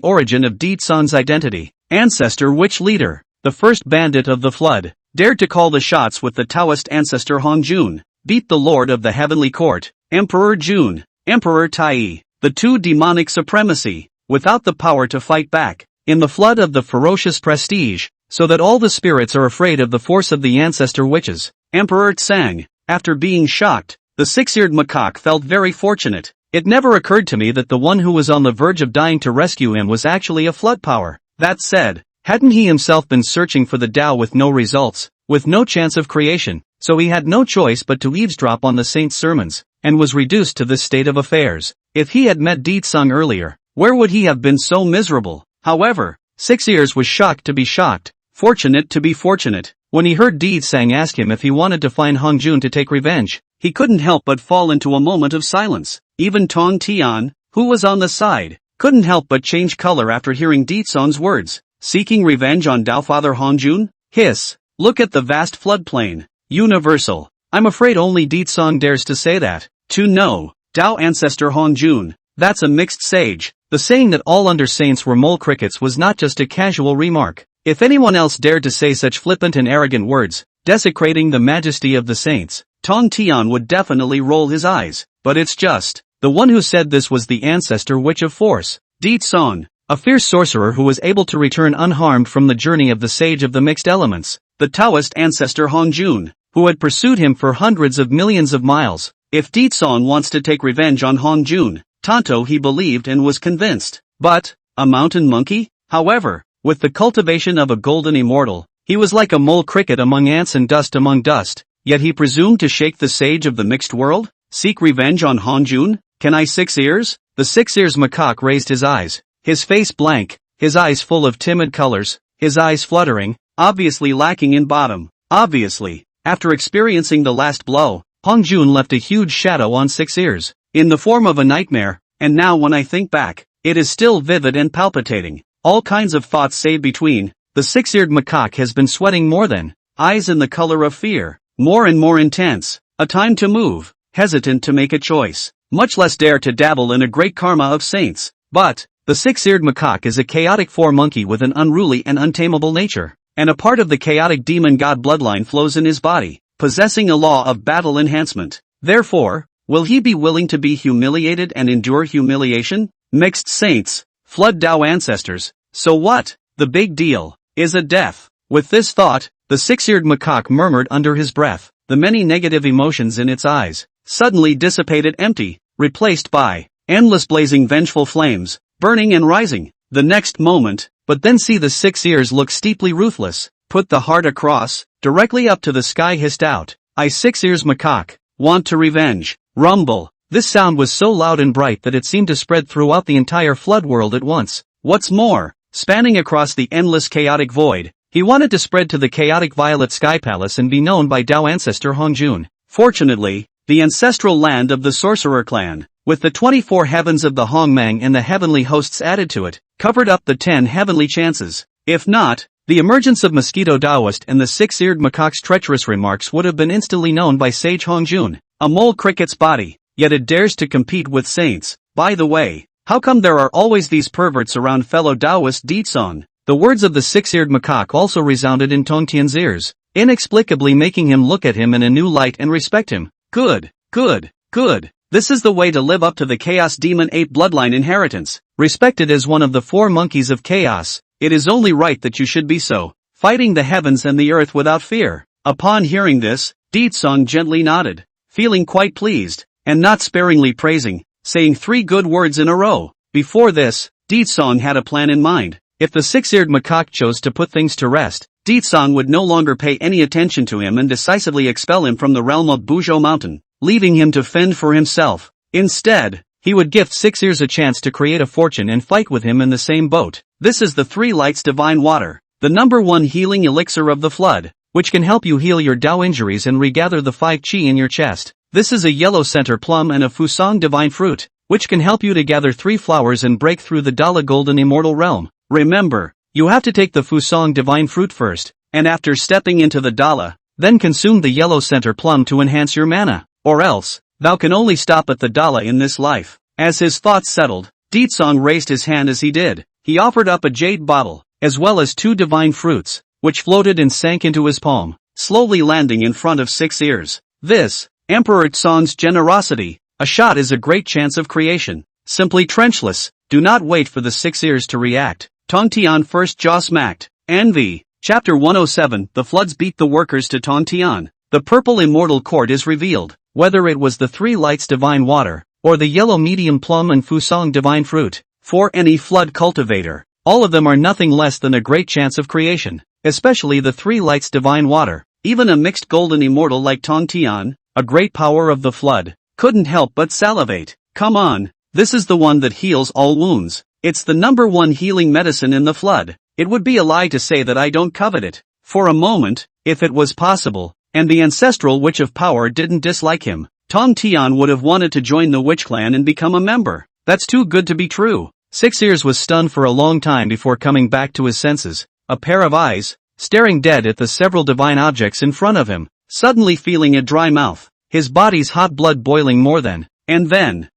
origin of Deetsong's identity. Ancestor witch leader, the first bandit of the flood, dared to call the shots with the Taoist ancestor Hongjun, beat the lord of the heavenly court, Emperor Jun, Emperor Tai, the two demonic supremacy, without the power to fight back, in the flood of the ferocious prestige, so that all the spirits are afraid of the force of the ancestor witches. Emperor Tsang, after being shocked, the six-eared macaque felt very fortunate. It never occurred to me that the one who was on the verge of dying to rescue him was actually a flood power. That said, hadn't he himself been searching for the Tao with no results, with no chance of creation, so he had no choice but to eavesdrop on the saint's sermons, and was reduced to this state of affairs. If he had met Deetsong earlier, where would he have been so miserable? However, Six Ears was shocked to be shocked, fortunate to be fortunate. When he heard Deetsong ask him if he wanted to find Hongjun to take revenge, he couldn't help but fall into a moment of silence. Even Tong Tian, who was on the side, couldn't help but change color after hearing Deetsong's words. Seeking revenge on Dao Father Hongjun? Hiss. Look at the vast floodplain. Universal. I'm afraid only Deetsong dares to say that. To know Dao ancestor Hongjun, that's a mixed sage. The saying that all under saints were mole crickets was not just a casual remark. If anyone else dared to say such flippant and arrogant words, desecrating the majesty of the saints, Tong Tian would definitely roll his eyes. But it's just, the one who said this was the ancestor witch of force, Deetsong, a fierce sorcerer who was able to return unharmed from the journey of the sage of the mixed elements, the Taoist ancestor Hongjun, who had pursued him for hundreds of millions of miles. If Deetsong wants to take revenge on Hongjun, Tonto he believed and was convinced. But, a mountain monkey? However, with the cultivation of a golden immortal, he was like a mole cricket among ants and dust among dust, yet he presumed to shake the sage of the mixed world? Seek revenge on Hongjun? Can I 6 ears? The 6 ears macaque raised his eyes, his face blank, his eyes full of timid colors, his eyes fluttering, obviously lacking in bottom. Obviously, after experiencing the last blow, Hongjun left a huge shadow on 6 ears, in the form of a nightmare, and now when I think back, it is still vivid and palpitating. All kinds of thoughts say between. The 6-eared macaque has been sweating more than, eyes in the color of fear, more and more intense, a time to move, hesitant to make a choice, much less dare to dabble in a great karma of saints. But, the 6-eared macaque is a chaotic four-monkey with an unruly and untamable nature, and a part of the chaotic demon god bloodline flows in his body, possessing a law of battle enhancement. Therefore, will he be willing to be humiliated and endure humiliation? Mixed saints, flood Dao ancestors, so what? The big deal is a death. With this thought, the 6-eared macaque murmured under his breath. The many negative emotions in its eyes suddenly dissipated empty, replaced by endless blazing vengeful flames, burning and rising. the next moment, but then see the 6 ears look steeply ruthless, put the heart across, directly up to the sky hissed out, I 6 ears macaque, want to revenge, rumble. This sound was so loud and bright that it seemed to spread throughout the entire flood world at once. What's more, spanning across the endless chaotic void, he wanted to spread to the chaotic violet sky palace and be known by Dao ancestor Hongjun. Fortunately, the ancestral land of the sorcerer clan, with the 24 heavens of the Hongmang and the heavenly hosts added to it, covered up the 10 heavenly chances. If not, the emergence of Mosquito Daoist and the 6-eared macaque's treacherous remarks would have been instantly known by Sage Hongjun. A mole cricket's body, yet it dares to compete with saints. By the way, how come there are always these perverts around fellow Daoist Ditsong? The words of the 6-eared macaque also resounded in Tongtian's ears, inexplicably making him look at him in a new light and respect him. Good, good, good. This is the way to live up to the Chaos Demon Ape bloodline inheritance. Respected as one of the 4 monkeys of chaos, it is only right that you should be so, fighting the heavens and the earth without fear. Upon hearing this, Ditsong gently nodded, feeling quite pleased, and not sparingly praising, saying 3 good words in a row. Before this, Ditsong had a plan in mind. If the 6-eared macaque chose to put things to rest, Ditsong would no longer pay any attention to him and decisively expel him from the realm of Buzhou Mountain, leaving him to fend for himself. Instead, he would gift 6 ears a chance to create a fortune and fight with him in the same boat. This is the 3 lights divine water, the number 1 healing elixir of the flood, which can help you heal your Dao injuries and regather the 5 qi in your chest. This is a yellow center plum and a fusang divine fruit, which can help you to gather 3 flowers and break through the Dala golden immortal realm. Remember, you have to take the fusang divine fruit first, and after stepping into the Dala, then consume the yellow center plum to enhance your mana, or else, thou can only stop at the Dala in this life. As his thoughts settled, Ditsong raised his hand as he did. He offered up a jade bottle, as well as 2 divine fruits, which floated and sank into his palm, slowly landing in front of 6 ears. This, Emperor Tsong's generosity, a shot is a great chance of creation. Simply trenchless, do not wait for the 6 ears to react. Tongtian first jaw smacked. Envy. Chapter 107. The floods beat the workers to Tongtian. The purple immortal cord is revealed, whether it was the 3 lights divine water, or the yellow medium plum and fusang divine fruit. For any flood cultivator, all of them are nothing less than a great chance of creation, especially the 3 lights divine water. Even a mixed golden immortal like Tongtian, a great power of the flood, couldn't help but salivate. Come on, this is the one that heals all wounds. It's the number 1 healing medicine in the flood. It would be a lie to say that I don't covet it. For a moment, if it was possible, and the ancestral witch of power didn't dislike him, Tongtian would have wanted to join the witch clan and become a member. That's too good to be true. 6 ears was stunned for a long time before coming back to his senses, a pair of eyes, staring dead at the several divine objects in front of him, suddenly feeling a dry mouth, his body's hot blood boiling more than, and then,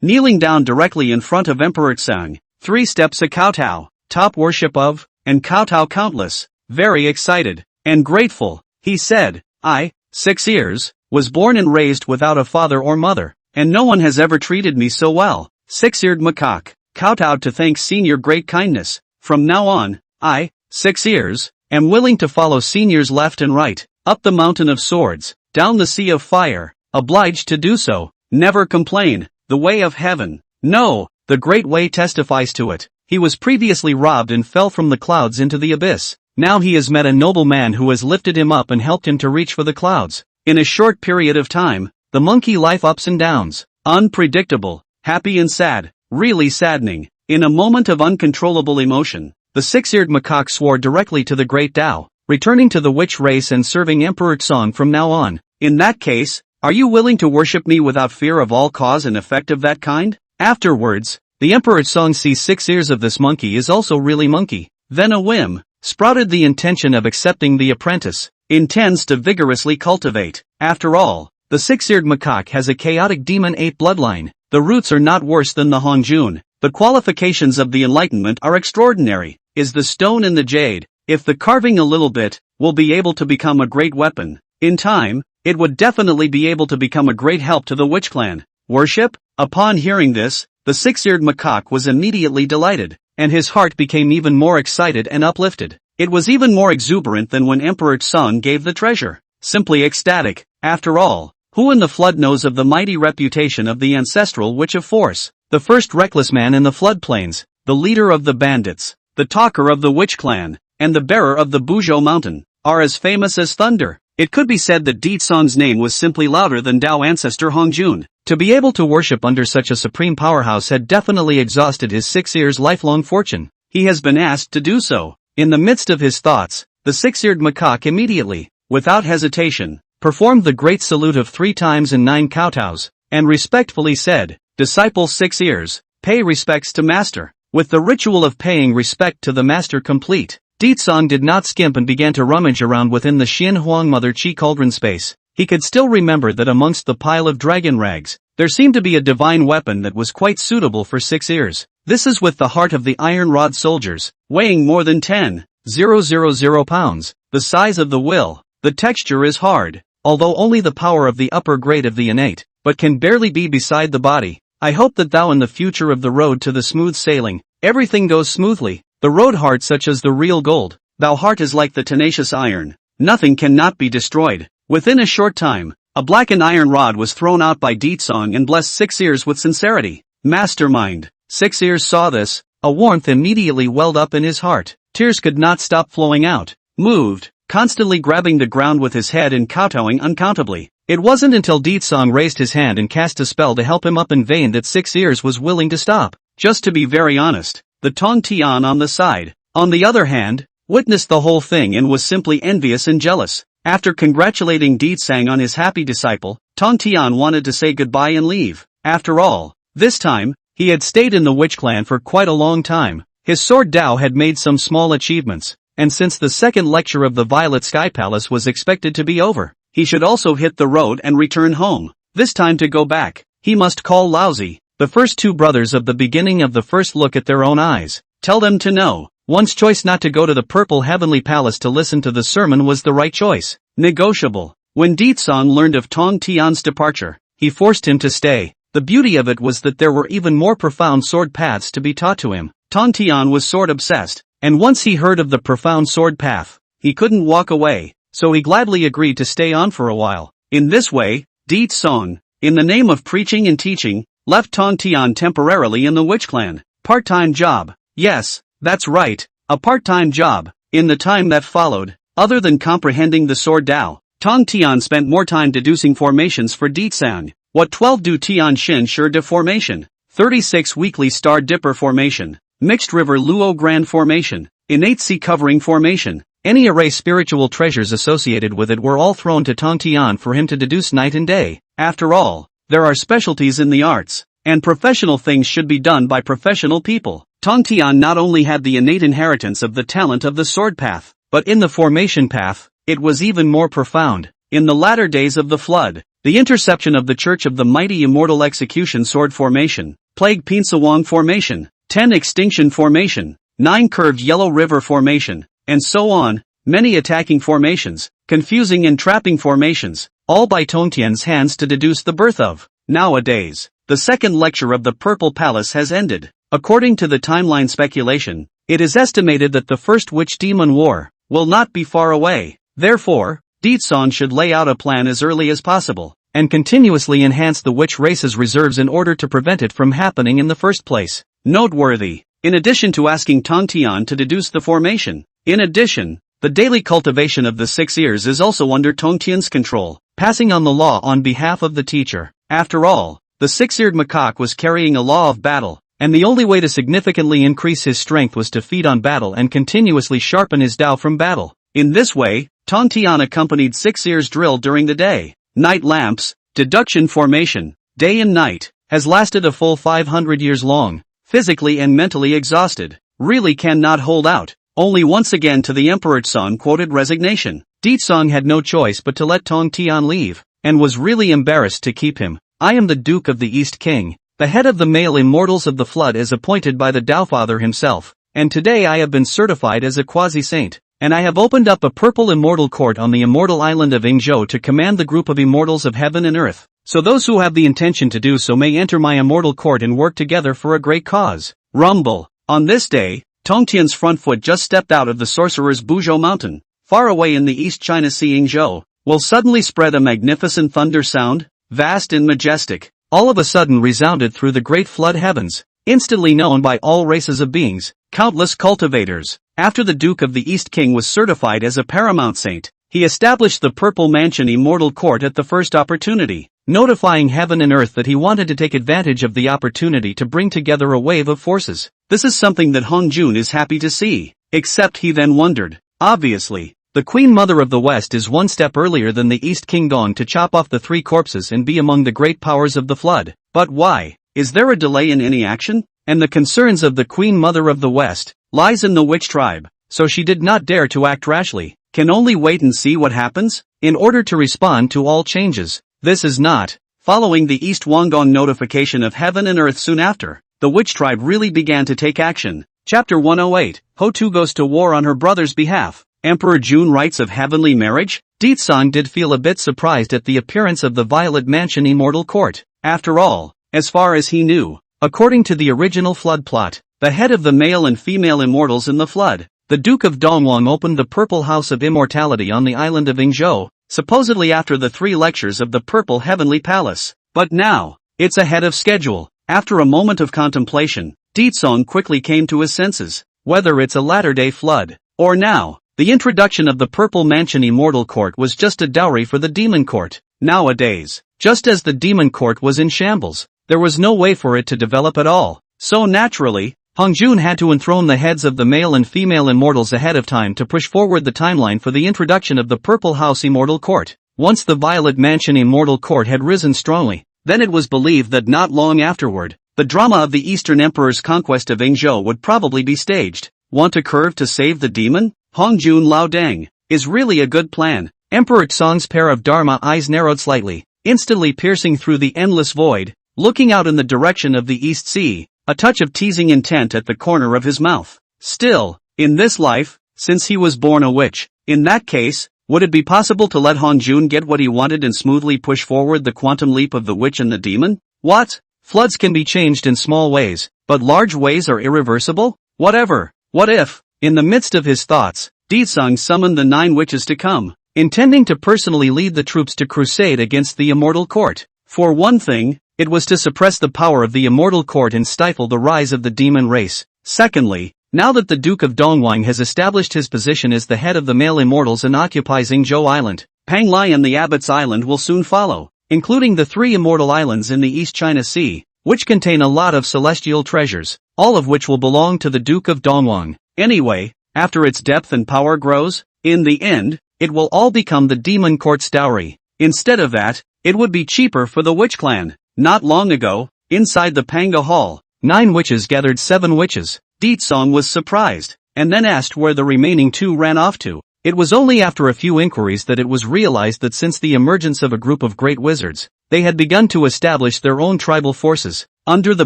kneeling down directly in front of Emperor Tsang, 3 steps a kowtow, top worship of, and kowtow countless, very excited, and grateful, he said, I, 6 ears, was born and raised without a father or mother, and no one has ever treated me so well. 6-eared macaque, kowtowed to thank Senior great kindness. From now on, I, 6 ears, am willing to follow Senior's left and right, up the mountain of swords, down the sea of fire, obliged to do so, never complain, the way of heaven. No, the great way testifies to it. He was previously robbed and fell from the clouds into the abyss. Now he has met a noble man who has lifted him up and helped him to reach for the clouds. In a short period of time, the monkey life ups and downs, unpredictable, happy and sad, really saddening. In a moment of uncontrollable emotion, the 6-eared macaque swore directly to the great Tao, returning to the witch race and serving Emperor Tsong from now on. In that case, are you willing to worship me without fear of all cause and effect of that kind? Afterwards, the Emperor Tsong sees 6 ears of this monkey is also really monkey. Then a whim sprouted the intention of accepting the apprentice, intends to vigorously cultivate. After all, the 6-eared macaque has a chaotic demon ape bloodline. The roots are not worse than the Hongjun. The qualifications of the enlightenment are extraordinary. Is the stone in the jade, if the carving a little bit, will be able to become a great weapon. In time, it would definitely be able to become a great help to the witch clan. Worship? Upon hearing this, the 6-eared macaque was immediately delighted, and his heart became even more excited and uplifted. It was even more exuberant than when Emperor Tsong gave the treasure. Simply ecstatic. After all, who in the flood knows of the mighty reputation of the ancestral witch of force, the first reckless man in the floodplains, the leader of the bandits, the talker of the witch clan, and the bearer of the Buzhou mountain, are as famous as thunder. It could be said that Ditsong's name was simply louder than Dao ancestor Hongjun. To be able to worship under such a supreme powerhouse had definitely exhausted his 6-years lifelong fortune. He has been asked to do so. In the midst of his thoughts, the 6-eared macaque immediately, without hesitation, performed the great salute of 3 times and 9 kowtows, and respectfully said, "Disciple 6 ears, pay respects to master." With the ritual of paying respect to the master complete, Ditsong did not skimp and began to rummage around within the Xian Huang Mother Chi cauldron space. He could still remember that amongst the pile of dragon rags, there seemed to be a divine weapon that was quite suitable for 6 ears. This is with the heart of the iron rod soldiers, weighing more than 10,000 pounds, the size of the will. The texture is hard, although only the power of the upper grade of the innate, but can barely be beside the body. I hope that thou in the future of the road to the smooth sailing, everything goes smoothly. The road heart such as the real gold, thou heart is like the tenacious iron, nothing cannot be destroyed. Within a short time, a blackened iron rod was thrown out by Ditsong and blessed 6 ears with sincerity. Mastermind. 6 ears saw this, a warmth immediately welled up in his heart. Tears could not stop flowing out. Moved, constantly grabbing the ground with his head and kowtowing uncountably. It wasn't until Ditsong raised his hand and cast a spell to help him up in vain that 6 ears was willing to stop. Just to be very honest, the Tong Tian on the side, on the other hand, witnessed the whole thing and was simply envious and jealous. After congratulating Ditsang on his happy disciple, Tong Tian wanted to say goodbye and leave. After all, this time, he had stayed in the witch clan for quite a long time. His sword Dao had made some small achievements, and since the second lecture of the Violet Sky Palace was expected to be over, he should also hit the road and return home. This time to go back, he must call Laozi, the first 2 brothers of the beginning of the first look at their own eyes. Tell them to know, one's choice not to go to the Purple Heavenly Palace to listen to the sermon was the right choice. Negotiable. When Ditsong learned of Tong Tian's departure, he forced him to stay. The beauty of it was that there were even more profound sword paths to be taught to him. Tong Tian was sword obsessed, and once he heard of the profound sword path, he couldn't walk away, so he gladly agreed to stay on for a while. In this way, Ditsong, in the name of preaching and teaching, left Tong Tian temporarily in the witch clan. Part-time job. Yes, that's right, a part-time job. In the time that followed, other than comprehending the sword Dao, Tong Tian spent more time deducing formations for Ditsang. What 12 do Tian Shin Sure De formation, 36 weekly Star Dipper formation, Mixed River Luo Grand formation, Innate Sea Covering formation, any array spiritual treasures associated with it were all thrown to Tong Tian for him to deduce night and day. After all, there are specialties in the arts, and professional things should be done by professional people. Tong Tian not only had the innate inheritance of the talent of the sword path, but in the formation path, it was even more profound. In the latter days of the flood, the interception of the Church of the Mighty Immortal Execution Sword formation, Plague Pinsawang formation, 10 Extinction formation, 9 Curved Yellow River formation, and so on, many attacking formations, confusing and trapping formations, all by Tong Tian's hands to deduce the birth of. Nowadays, the second lecture of the Purple Palace has ended. According to the timeline speculation, it is estimated that the first witch-demon war will not be far away. Therefore, Ditsong should lay out a plan as early as possible, and continuously enhance the witch race's reserves in order to prevent it from happening in the first place. Noteworthy, in addition to asking Tong Tian to deduce the formation, the daily cultivation of the 6 ears is also under Tong Tian's control, passing on the law on behalf of the teacher. After all, the 6-eared macaque was carrying a law of battle, and the only way to significantly increase his strength was to feed on battle and continuously sharpen his Dao from battle. In this way, Tong Tian accompanied 6 ears drill during the day. Night lamps, deduction formation, day and night, has lasted a full 500 years long. Physically and mentally exhausted, really cannot hold out. Only once again to the Emperor Tsong quoted resignation. Ditsong had no choice but to let Tong Tian leave, and was really embarrassed to keep him. I am the Duke of the East King. The head of the male immortals of the flood is appointed by the Taofather himself, and today I have been certified as a quasi-saint, and I have opened up a purple immortal court on the immortal island of Ingzhou to command the group of immortals of heaven and earth, so those who have the intention to do so may enter my immortal court and work together for a great cause. Rumble. On this day, Tong Tian's front foot just stepped out of the sorcerer's Buzhou mountain, far away in the East China Sea. Ingzhou will suddenly spread a magnificent thunder sound, vast and majestic, all of a sudden resounded through the great flood heavens. instantly known by all races of beings, countless cultivators. After the Duke of the East King was certified as a paramount saint, he established the Purple Mansion Immortal Court at the first opportunity, notifying heaven and earth that he wanted to take advantage of the opportunity to bring together a wave of forces. This is something that Hongjun is happy to see, except he then wondered. Obviously, the Queen Mother of the West is one step earlier than the East King Gong to chop off the three corpses and be among the great powers of the flood. But why? Is there a delay in any action? And the concerns of the Queen Mother of the West lies in the witch tribe, so she did not dare to act rashly, can only wait and see what happens, in order to respond to all changes. This is not. Following the East Wangong notification of heaven and earth soon after, the witch tribe really began to take action. Chapter 108, Ho-Tu goes to war on her brother's behalf. Emperor Jun writes of heavenly marriage? Ditsang did feel a bit surprised at the appearance of the Violet Mansion Immortal Court. After all, as far as he knew, according to the original flood plot, the head of the male and female immortals in the flood, the Duke of Dongwang opened the Purple House of Immortality on the island of Yingzhou, supposedly after the 3 lectures of the Purple Heavenly Palace. But now, it's ahead of schedule. After a moment of contemplation, Ditsong quickly came to his senses. Whether it's a latter-day flood, or now, the introduction of the Purple Mansion Immortal Court was just a dowry for the Demon Court. Nowadays, just as the Demon Court was in shambles, there was no way for it to develop at all. So naturally, Hongjun had to enthrone the heads of the male and female immortals ahead of time to push forward the timeline for the introduction of the Purple House Immortal Court. Once the Violet Mansion Immortal Court had risen strongly, then it was believed that not long afterward, the drama of the Eastern Emperor's conquest of Yingzhou would probably be staged. Want a curve to save the demon? Hongjun Laodang is really a good plan. Emperor Tsong's pair of Dharma eyes narrowed slightly, instantly piercing through the endless void, looking out in the direction of the East Sea, a touch of teasing intent at the corner of his mouth. Still, in this life, since he was born a witch, in that case, would it be possible to let Hongjun get what he wanted and smoothly push forward the quantum leap of the witch and the demon? What? Floods can be changed in small ways, but large ways are irreversible? Whatever. What if, in the midst of his thoughts, Ditsang summoned the 9 witches to come, intending to personally lead the troops to crusade against the Immortal Court? For one thing, it was to suppress the power of the Immortal Court and stifle the rise of the demon race. Secondly, now that the Duke of Dongwang has established his position as the head of the male immortals and occupies Yingzhou Island, Panglai and the Abbot's Island will soon follow, including the 3 immortal islands in the East China Sea, which contain a lot of celestial treasures, all of which will belong to the Duke of Dongwang. Anyway, after its depth and power grows, in the end, it will all become the Demon Court's dowry. Instead of that, it would be cheaper for the witch clan. Not long ago, inside the Panga Hall, 9 witches gathered 7 witches. Ditsong was surprised, and then asked where the remaining 2 ran off to. It was only after a few inquiries that it was realized that since the emergence of a group of great wizards, they had begun to establish their own tribal forces. Under the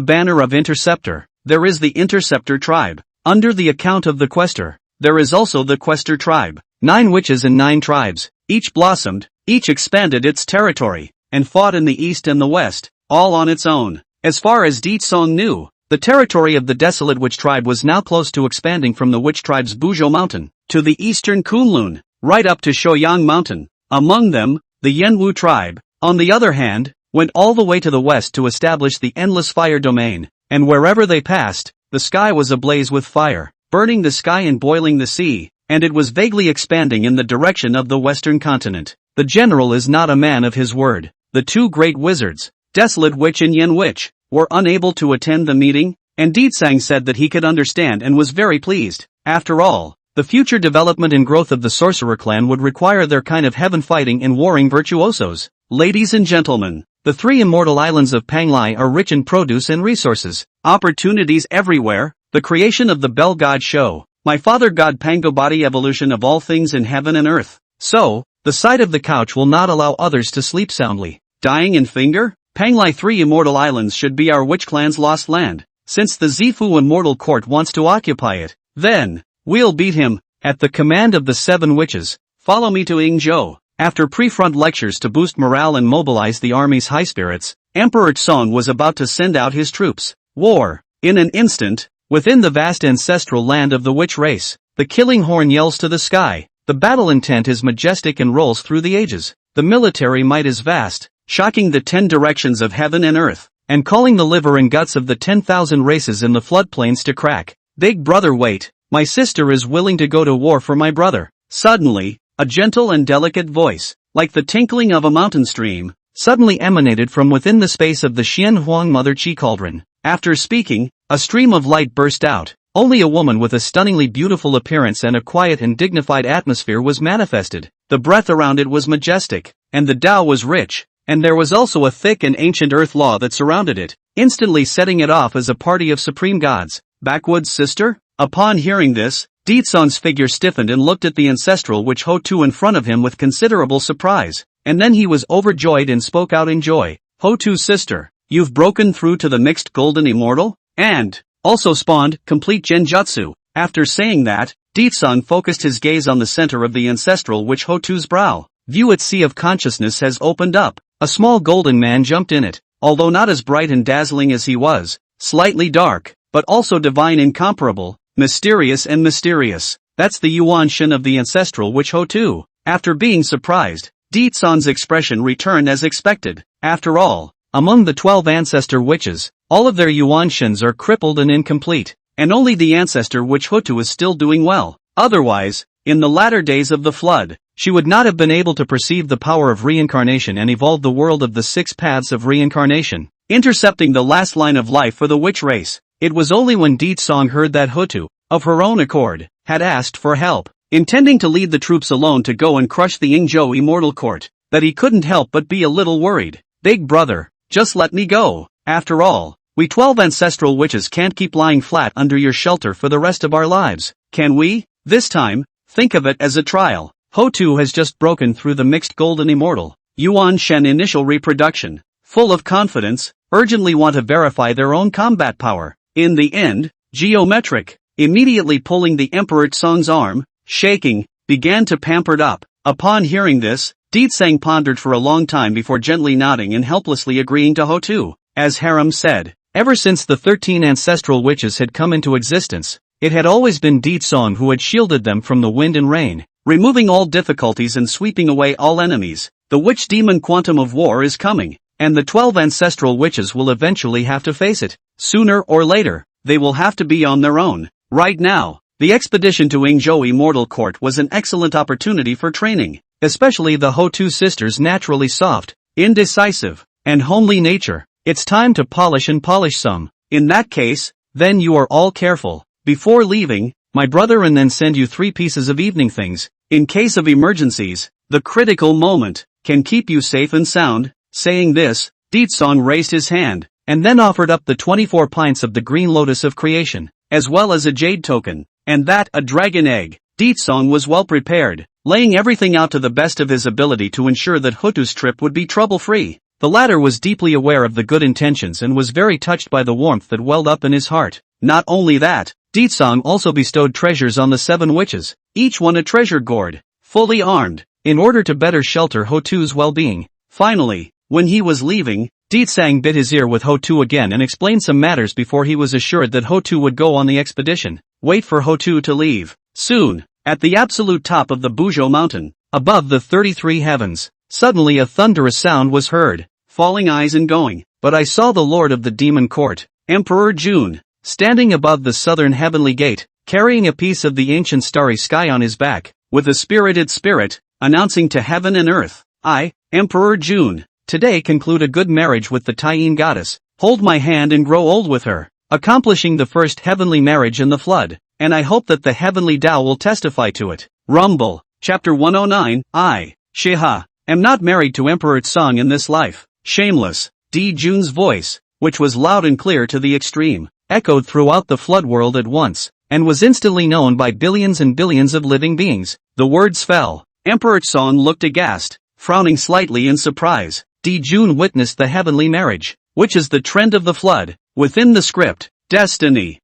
banner of Interceptor, there is the Interceptor tribe. Under the account of the Quester, there is also the Quester tribe. 9 witches and 9 tribes, each blossomed, each expanded its territory, and fought in the east and the west, all on its own. As far as Ditsong knew, the territory of the Desolate Witch Tribe was now close to expanding from the Witch Tribe's Buzhou Mountain, to the eastern Kunlun, right up to Shouyang Mountain. Among them, the Yanwu Tribe, on the other hand, went all the way to the west to establish the Endless Fire Domain, and wherever they passed, the sky was ablaze with fire, burning the sky and boiling the sea, and it was vaguely expanding in the direction of the western continent. The general is not a man of his word. The 2 great wizards, Desolate Witch and Yen Witch, were unable to attend the meeting, and Ditsang said that he could understand and was very pleased. After all, the future development and growth of the sorcerer clan would require their kind of heaven-fighting and warring virtuosos. Ladies and gentlemen, the 3 immortal islands of Panglai are rich in produce and resources. Opportunities everywhere. The creation of the Bell God show. My father God Pangobody evolution of all things in heaven and earth. So, the sight of the couch will not allow others to sleep soundly. Dying in finger? Panglai 3 immortal islands should be our witch clan's lost land. Since the Zifu Immortal Court wants to occupy it, then, we'll beat him. At the command of the 7 witches, follow me to Yingzhou. After pre-front lectures to boost morale and mobilize the army's high spirits, Emperor Song was about to send out his troops. War. In an instant, within the vast ancestral land of the witch race, the killing horn yells to the sky. The battle intent is majestic and rolls through the ages. The military might is vast, shocking the 10 directions of heaven and earth. and calling the liver and guts of the 10,000 races in the floodplains to crack. Big brother, wait, my sister is willing to go to war for my brother. Suddenly, a gentle and delicate voice, like the tinkling of a mountain stream, suddenly emanated from within the space of the Xian Huang Mother Chi cauldron. After speaking, a stream of light burst out. Only a woman with a stunningly beautiful appearance and a quiet and dignified atmosphere was manifested. The breath around it was majestic, and the Tao was rich, and there was also a thick and ancient earth law that surrounded it, instantly setting it off as a party of supreme gods. Backwoods sister? Upon hearing this, Ditsong's figure stiffened and looked at the ancestral witch Ho-Tu in front of him with considerable surprise, and then he was overjoyed and spoke out in joy. Ho-Tu sister, you've broken through to the mixed golden immortal? And also spawned complete genjutsu. After saying that, Ditsong focused his gaze on the center of the ancestral witch Ho-Tu's brow. View its sea of consciousness has opened up. A small golden man jumped in it, although not as bright and dazzling as he was, slightly dark, but also divine, incomparable, mysterious and mysterious. That's the Yuan Shen of the ancestral witch Ho-Tu. After being surprised, Ditsong's expression returned as expected. After all, among the 12 ancestor witches, all of their Yuan Shens are crippled and incomplete, and only the ancestor witch Ho-Tu is still doing well. Otherwise, in the latter days of the flood, she would not have been able to perceive the power of reincarnation and evolve the world of the 6 paths of reincarnation, intercepting the last line of life for the witch race. It was only when Ditsong heard that Ho-Tu, of her own accord, had asked for help, intending to lead the troops alone to go and crush the Yingzhou immortal court, that he couldn't help but be a little worried. Big brother, just let me go. After all, we 12 ancestral witches can't keep lying flat under your shelter for the rest of our lives, can we? This time, think of it as a trial. Ho-Tu has just broken through the mixed golden immortal Yuan Shen initial reproduction, full of confidence, urgently want to verify their own combat power. In the end, geometric, immediately pulling the Emperor Tsong's arm, shaking, began to pampered up. Upon hearing this, Ditsang pondered for a long time before gently nodding and helplessly agreeing to Ho-Tu. As Harem said, ever since the 13 ancestral witches had come into existence, it had always been Ditsong who had shielded them from the wind and rain, removing all difficulties and sweeping away all enemies. The witch demon quantum of war is coming, and the 12 ancestral witches will eventually have to face it. Sooner or later, they will have to be on their own. Right now, the expedition to Yingzhou Immortal Court was an excellent opportunity for training, especially the Ho-Tu sisters' naturally soft, indecisive, and homely nature. It's time to polish some. In that case, then you are all careful. Before leaving, my brother and then send you 3 pieces of evening things. In case of emergencies, the critical moment can keep you safe and sound. Saying this, Ditsong raised his hand, and then offered up the 24 pints of the green lotus of creation, as well as a jade token, and that a dragon egg. Ditsong was well prepared, laying everything out to the best of his ability to ensure that Ho-Tu's trip would be trouble-free. The latter was deeply aware of the good intentions and was very touched by the warmth that welled up in his heart. Not only that, Ditsong also bestowed treasures on the 7 witches, each one a treasure gourd, fully armed, in order to better shelter Ho-Tu's well-being. Finally, when he was leaving, Ditsang bit his ear with Ho-Tu again and explained some matters before he was assured that Ho-Tu would go on the expedition. Wait for Ho-Tu to leave. Soon, at the absolute top of the Buzhou mountain, above the 33 heavens, suddenly a thunderous sound was heard, falling eyes and going. But I saw the lord of the demon court, Emperor Jun, standing above the southern heavenly gate, carrying a piece of the ancient starry sky on his back, with a spirited spirit, announcing to heaven and earth, I, Emperor Jun, today conclude a good marriage with the Taiyin goddess, hold my hand and grow old with her, accomplishing the first heavenly marriage in the flood, and I hope that the heavenly Tao will testify to it. Rumble, Chapter 109, I, Shiha, am not married to Emperor Tsong in this life. Shameless. Di Jun's voice, which was loud and clear to the extreme, echoed throughout the flood world at once, and was instantly known by billions and billions of living beings. The words fell. Emperor Tsong looked aghast, frowning slightly in surprise. Di Jun witnessed the heavenly marriage, which is the trend of the flood. Within the script, destiny.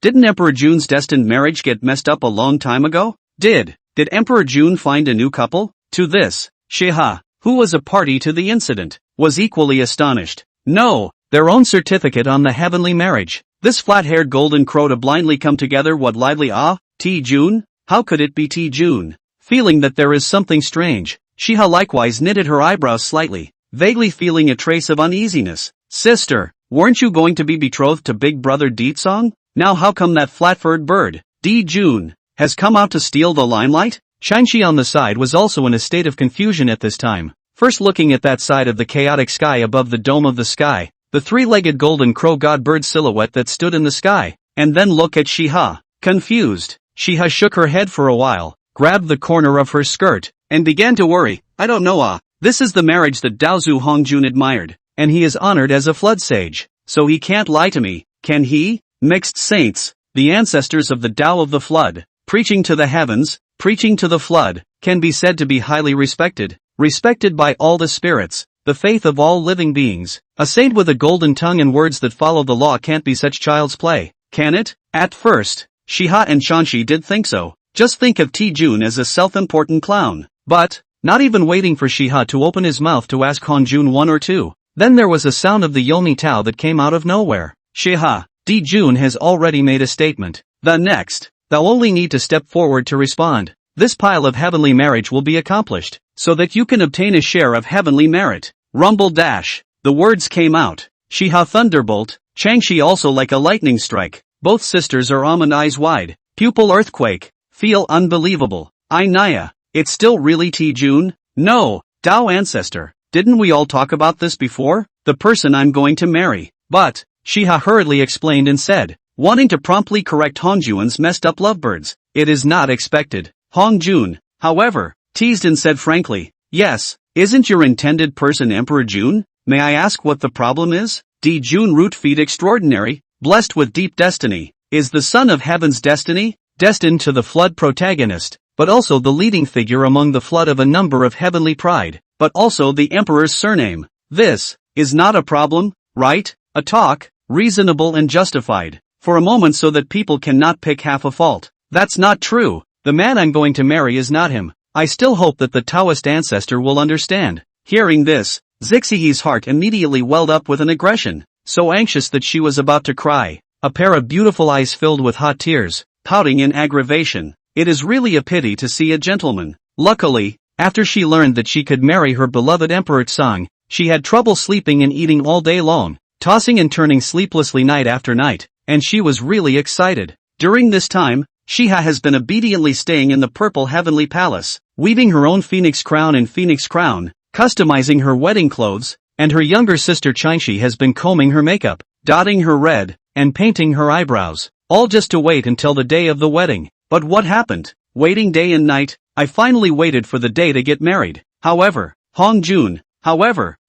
Didn't Emperor Jun's destined marriage get messed up a long time ago? Did Emperor Jun find a new couple? To this, Shiha, who was a party to the incident, was equally astonished. No, their own certificate on the heavenly marriage. This flat-haired golden crow to blindly come together. What lively T Jun? How could it be T Jun? Feeling that there is something strange, Shiha likewise knitted her eyebrows slightly, vaguely feeling a trace of uneasiness. Sister, weren't you going to be betrothed to big brother Deetsong? Now how come that flat-furred bird, Jun, has come out to steal the limelight? Shangxi on the side was also in a state of confusion at this time. First looking at that side of the chaotic sky above the dome of the sky, the three-legged golden crow god bird silhouette that stood in the sky, and then look at Shiha. Confused, Shiha shook her head for a while, grabbed the corner of her skirt, and began to worry. I don't know this is the marriage that Daozu Hongjun admired, and he is honored as a flood sage, so he can't lie to me, can he? Mixed saints, the ancestors of the Tao of the flood, preaching to the heavens, preaching to the flood, can be said to be highly respected by all the spirits, the faith of all living beings. A saint with a golden tongue and words that follow the law can't be such child's play, can it? At first, Shiha and Shanxi did think so. Just think of Jun as a self-important clown. But, not even waiting for Shiha to open his mouth to ask Hongjun one or two, then there was a sound of the Yomi Tao that came out of nowhere. Shiha, Jun has already made a statement. The next, thou only need to step forward to respond. This pile of heavenly marriage will be accomplished, so that you can obtain a share of heavenly merit. Rumble dash. The words came out. Shiha thunderbolt, Changxi also like a lightning strike. Both sisters are eyes wide. Pupil earthquake. Feel unbelievable. Naya. It's still really Jun? No, Tao ancestor. Didn't we all talk about this before? The person I'm going to marry. But, Shiha hurriedly explained and said, wanting to promptly correct Hongjun's messed up lovebirds. It is not expected. Hongjun, however, teased and said frankly, yes, isn't your intended person Emperor Jun? May I ask what the problem is? Jun root feet extraordinary, blessed with deep destiny, is the son of heaven's destiny, destined to the flood protagonist, but also the leading figure among the flood of a number of heavenly pride, but also the emperor's surname. This is not a problem, right? A talk, reasonable and justified, for a moment so that people cannot pick half a fault. That's not true. The man I'm going to marry is not him. I still hope that the Taoist ancestor will understand. Hearing this, Zixiyi's heart immediately welled up with an aggression, so anxious that she was about to cry. A pair of beautiful eyes filled with hot tears, pouting in aggravation. It is really a pity to see a gentleman. Luckily, after she learned that she could marry her beloved Emperor Tsang, she had trouble sleeping and eating all day long, tossing and turning sleeplessly night after night, and she was really excited. During this time, Shiha has been obediently staying in the purple heavenly palace, weaving her own phoenix crown and phoenix crown, customizing her wedding clothes, and her younger sister Changxi has been combing her makeup, dotting her red, and painting her eyebrows, all just to wait until the day of the wedding. But what happened? Waiting day and night, I finally waited for the day to get married. However, Hongjun,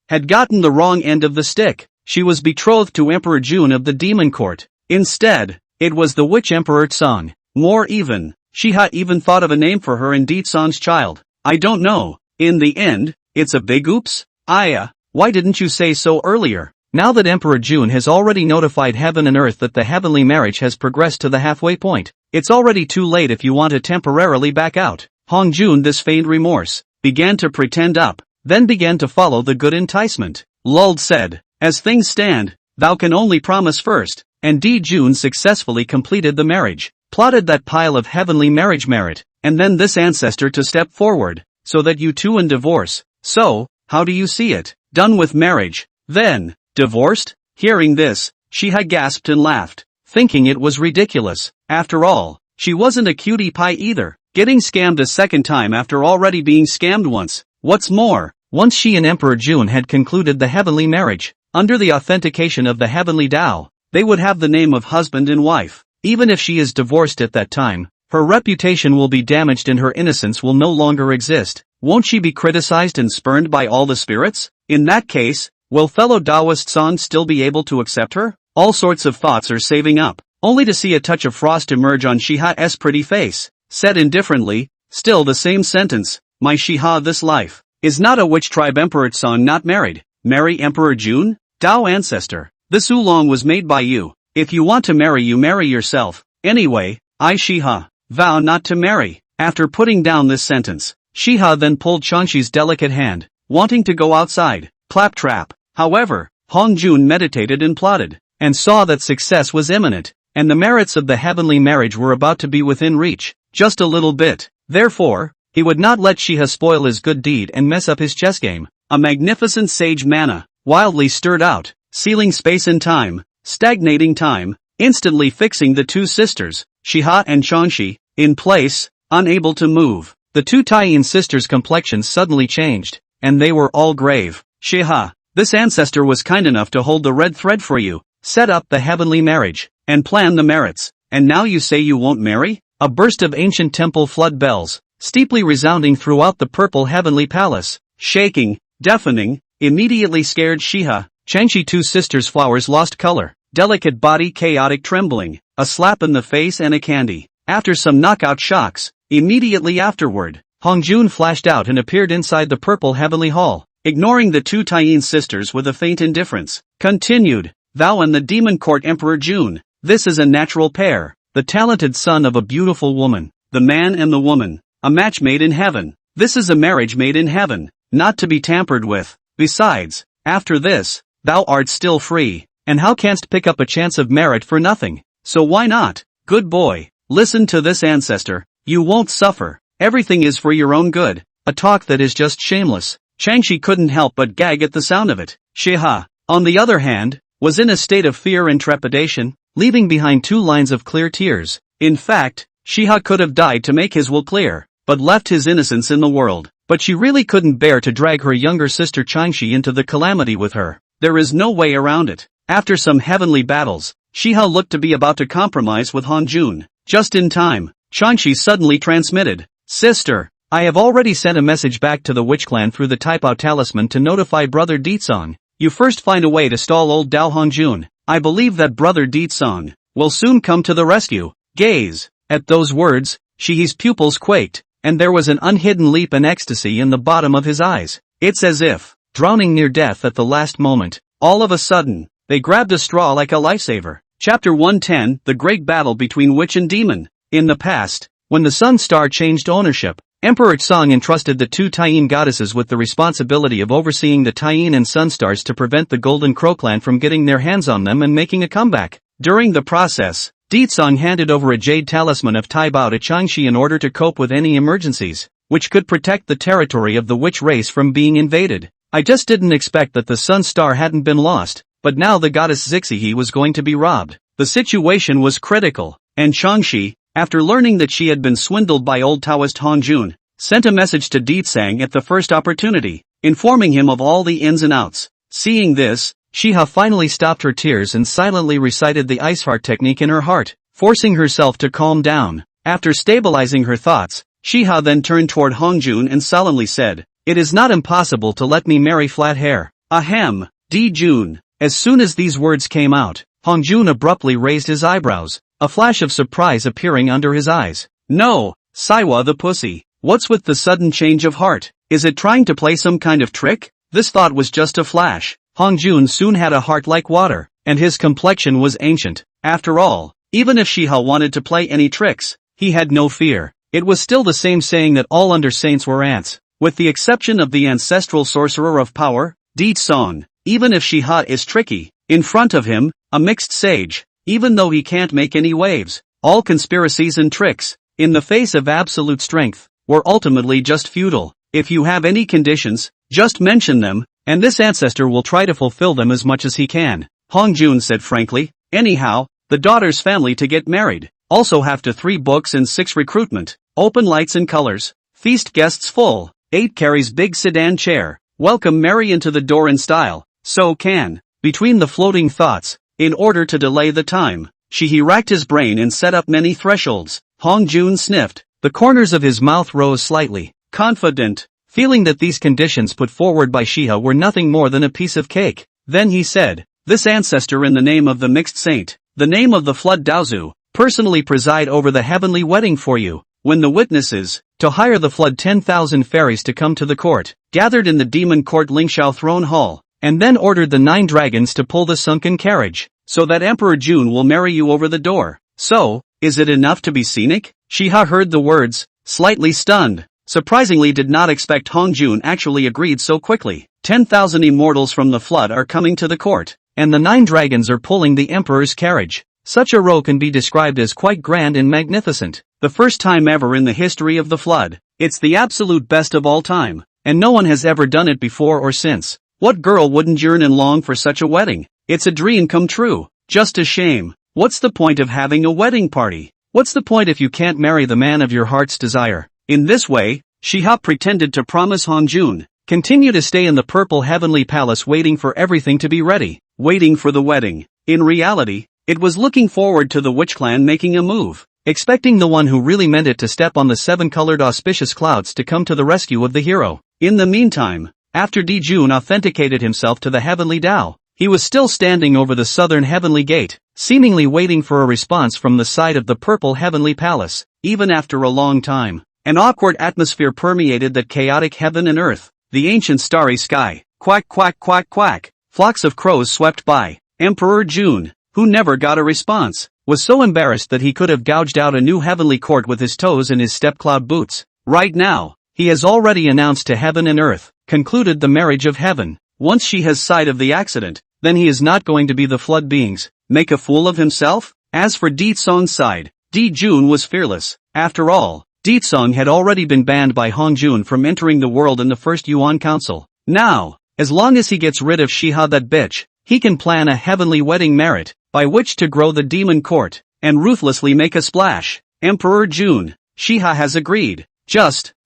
had gotten the wrong end of the stick. She was betrothed to Emperor Jun of the Demon Court. Instead, it was the witch Emperor Tsang. More even, Shiha even thought of a name for her and Deetsong's child. I don't know. In the end, it's a big oops. Aya, why didn't you say so earlier? Now that Emperor Jun has already notified heaven and earth that the heavenly marriage has progressed to the halfway point, it's already too late if you want to temporarily back out. Hongjun, this feigned remorse, began to pretend up, then began to follow the good enticement. Lulled said, as things stand, thou can only promise first, and Jun successfully completed the marriage, plotted that pile of heavenly marriage merit, and then this ancestor to step forward, so that you two in divorce. So, how do you see it? Done with marriage, then, divorced? Hearing this, Shiha gasped and laughed, thinking it was ridiculous. After all, she wasn't a cutie pie either, getting scammed a second time after already being scammed once. What's more, once she and Emperor Jun had concluded the heavenly marriage, under the authentication of the heavenly Tao, they would have the name of husband and wife. Even if she is divorced at that time, her reputation will be damaged and her innocence will no longer exist. Won't she be criticized and spurned by all the spirits? In that case, will fellow Taoist San still be able to accept her? All sorts of thoughts are saving up, only to see a touch of frost emerge on Shiha's pretty face. Said indifferently, still the same sentence, my Shiha, this life is not a witch tribe Emperor San not married. Marry Emperor Jun? Tao ancestor, this oolong was made by you. If you want to marry, you marry yourself. Anyway, I Shiha vow not to marry. After putting down this sentence, Shiha then pulled Changxi's delicate hand, wanting to go outside. Claptrap. However, Hongjun meditated and plotted, and saw that success was imminent, and the merits of the heavenly marriage were about to be within reach, just a little bit. Therefore, he would not let Shiha spoil his good deed and mess up his chess game. A magnificent sage manna, wildly stirred out, sealing space and time, stagnating time, instantly fixing the two sisters, Shiha and Changshi, in place, unable to move. The two Taiyin sisters' complexions suddenly changed, and they were all grave. Shiha, this ancestor was kind enough to hold the red thread for you, set up the heavenly marriage, and plan the merits, and now you say you won't marry? A burst of ancient temple flood bells, steeply resounding throughout the purple heavenly palace, shaking, deafening, immediately scared Shiha. Changshi two sisters' flowers lost color, delicate body chaotic trembling, a slap in the face and a candy. After some knockout shocks, immediately afterward, Hongjun flashed out and appeared inside the purple heavenly hall, ignoring the two Taiyin sisters with a faint indifference. Continued, thou and the demon court Emperor Jun, this is a natural pair, the talented son of a beautiful woman, the man and the woman, a match made in heaven. This is a marriage made in heaven, not to be tampered with. Besides, after this, thou art still free, and how canst pick up a chance of merit for nothing? So why not? Good boy, listen to this ancestor, you won't suffer, everything is for your own good, a talk that is just shameless. Changshi couldn't help but gag at the sound of it. Shiha, on the other hand, was in a state of fear and trepidation, leaving behind 2 lines of clear tears. In fact, Shiha could have died to make his will clear, but left his innocence in the world. But she really couldn't bear to drag her younger sister Changshi into the calamity with her. There is no way around it. After some heavenly battles, Shiha looked to be about to compromise with Hongjun. Just in time, Changshi suddenly transmitted, "Sister, I have already sent a message back to the witch clan through the Taipao talisman to notify brother Ditsong. You first find a way to stall old Dao Hongjun. I believe that brother Ditsong will soon come to the rescue." Gaze. At those words, Shihi's pupils quaked, and there was an unhidden leap and ecstasy in the bottom of his eyes. It's as if, drowning near death at the last moment, all of a sudden, they grabbed a straw like a lifesaver. Chapter 110, The Great Battle Between Witch and Demon. In the past, when the Sun Star changed ownership, Emperor Tsong entrusted the 2 Taiyin goddesses with the responsibility of overseeing the Taiyin and Sun Stars to prevent the Golden Crow clan from getting their hands on them and making a comeback. During the process, Ditsong handed over a jade talisman of Taibao to Changshi in order to cope with any emergencies, which could protect the territory of the witch race from being invaded. I just didn't expect that the Sun Star hadn't been lost, but now the goddess Zixihe was going to be robbed. The situation was critical, and Changshi, after learning that she had been swindled by old Taoist Hongjun, sent a message to Ditsang at the first opportunity, informing him of all the ins and outs. Seeing this, Shiha finally stopped her tears and silently recited the ice heart technique in her heart, forcing herself to calm down. After stabilizing her thoughts, Shiha then turned toward Hongjun and solemnly said, "It is not impossible to let me marry flat hair. Ahem, Di-jun." As soon as these words came out, Hongjun abruptly raised his eyebrows, a flash of surprise appearing under his eyes. "No, Saiwa the pussy, what's with the sudden change of heart? Is it trying to play some kind of trick?" This thought was just a flash. Hongjun soon had a heart like water, and his complexion was ancient. After all, even if Shiha wanted to play any tricks, he had no fear. It was still the same saying that all under saints were ants, with the exception of the ancestral sorcerer of power, Ditsong. Even if Shiha is tricky, in front of him, a mixed sage, even though he can't make any waves, all conspiracies and tricks, in the face of absolute strength, were ultimately just futile. If you have any conditions, just mention them, and this ancestor will try to fulfill them as much as he can, Hongjun said frankly. Anyhow, the daughter's family to get married, also have to 3 books and 6 recruitment, open lights and colors, feast guests full, 8 carries big sedan chair, welcome Mary into the door in style, so can. Between the floating thoughts, in order to delay the time, he racked his brain and set up many thresholds. Hongjun sniffed, the corners of his mouth rose slightly, confident, feeling that these conditions put forward by Shiha were nothing more than a piece of cake. Then he said, "This ancestor in the name of the mixed saint, the name of the flood Daozu, personally preside over the heavenly wedding for you, when the witnesses, to hire the flood 10,000 fairies to come to the court, gathered in the demon court Lingxiao throne hall, and then ordered the 9 dragons to pull the sunken carriage, so that Emperor Jun will marry you over the door. So, is it enough to be scenic?" Shiha heard the words, slightly stunned. Surprisingly did not expect Hongjun actually agreed so quickly. 10,000 immortals from the flood are coming to the court, and the 9 dragons are pulling the emperor's carriage. Such a row can be described as quite grand and magnificent. The first time ever in the history of the flood. It's the absolute best of all time, and no one has ever done it before or since. What girl wouldn't yearn and long for such a wedding? It's a dream come true. Just a shame. What's the point of having a wedding party? What's the point if you can't marry the man of your heart's desire? In this way, Shiha pretended to promise Hongjun, continue to stay in the purple heavenly palace waiting for everything to be ready, waiting for the wedding. In reality, it was looking forward to the witch clan making a move, expecting the one who really meant it to step on the seven-colored auspicious clouds to come to the rescue of the hero. In the meantime, after Dijun authenticated himself to the heavenly Tao, he was still standing over the southern heavenly gate, seemingly waiting for a response from the side of the purple heavenly palace. Even after a long time, an awkward atmosphere permeated that chaotic heaven and earth, the ancient starry sky. Quack quack quack quack. Flocks of crows swept by. Emperor Jun, who never got a response, was so embarrassed that he could have gouged out a new heavenly court with his toes in his step-cloud boots. Right now, he has already announced to heaven and earth, concluded the marriage of heaven. Once she has sight of the accident, then he is not going to be the flood beings, make a fool of himself? As for Ditsong's side, Dijun was fearless. After all, Ditsong had already been banned by Hongjun from entering the world in the first Yuan Council. Now, as long as he gets rid of Shiha that bitch, he can plan a heavenly wedding merit, by which to grow the demon court, and ruthlessly make a splash. Emperor Jun, Shiha has agreed.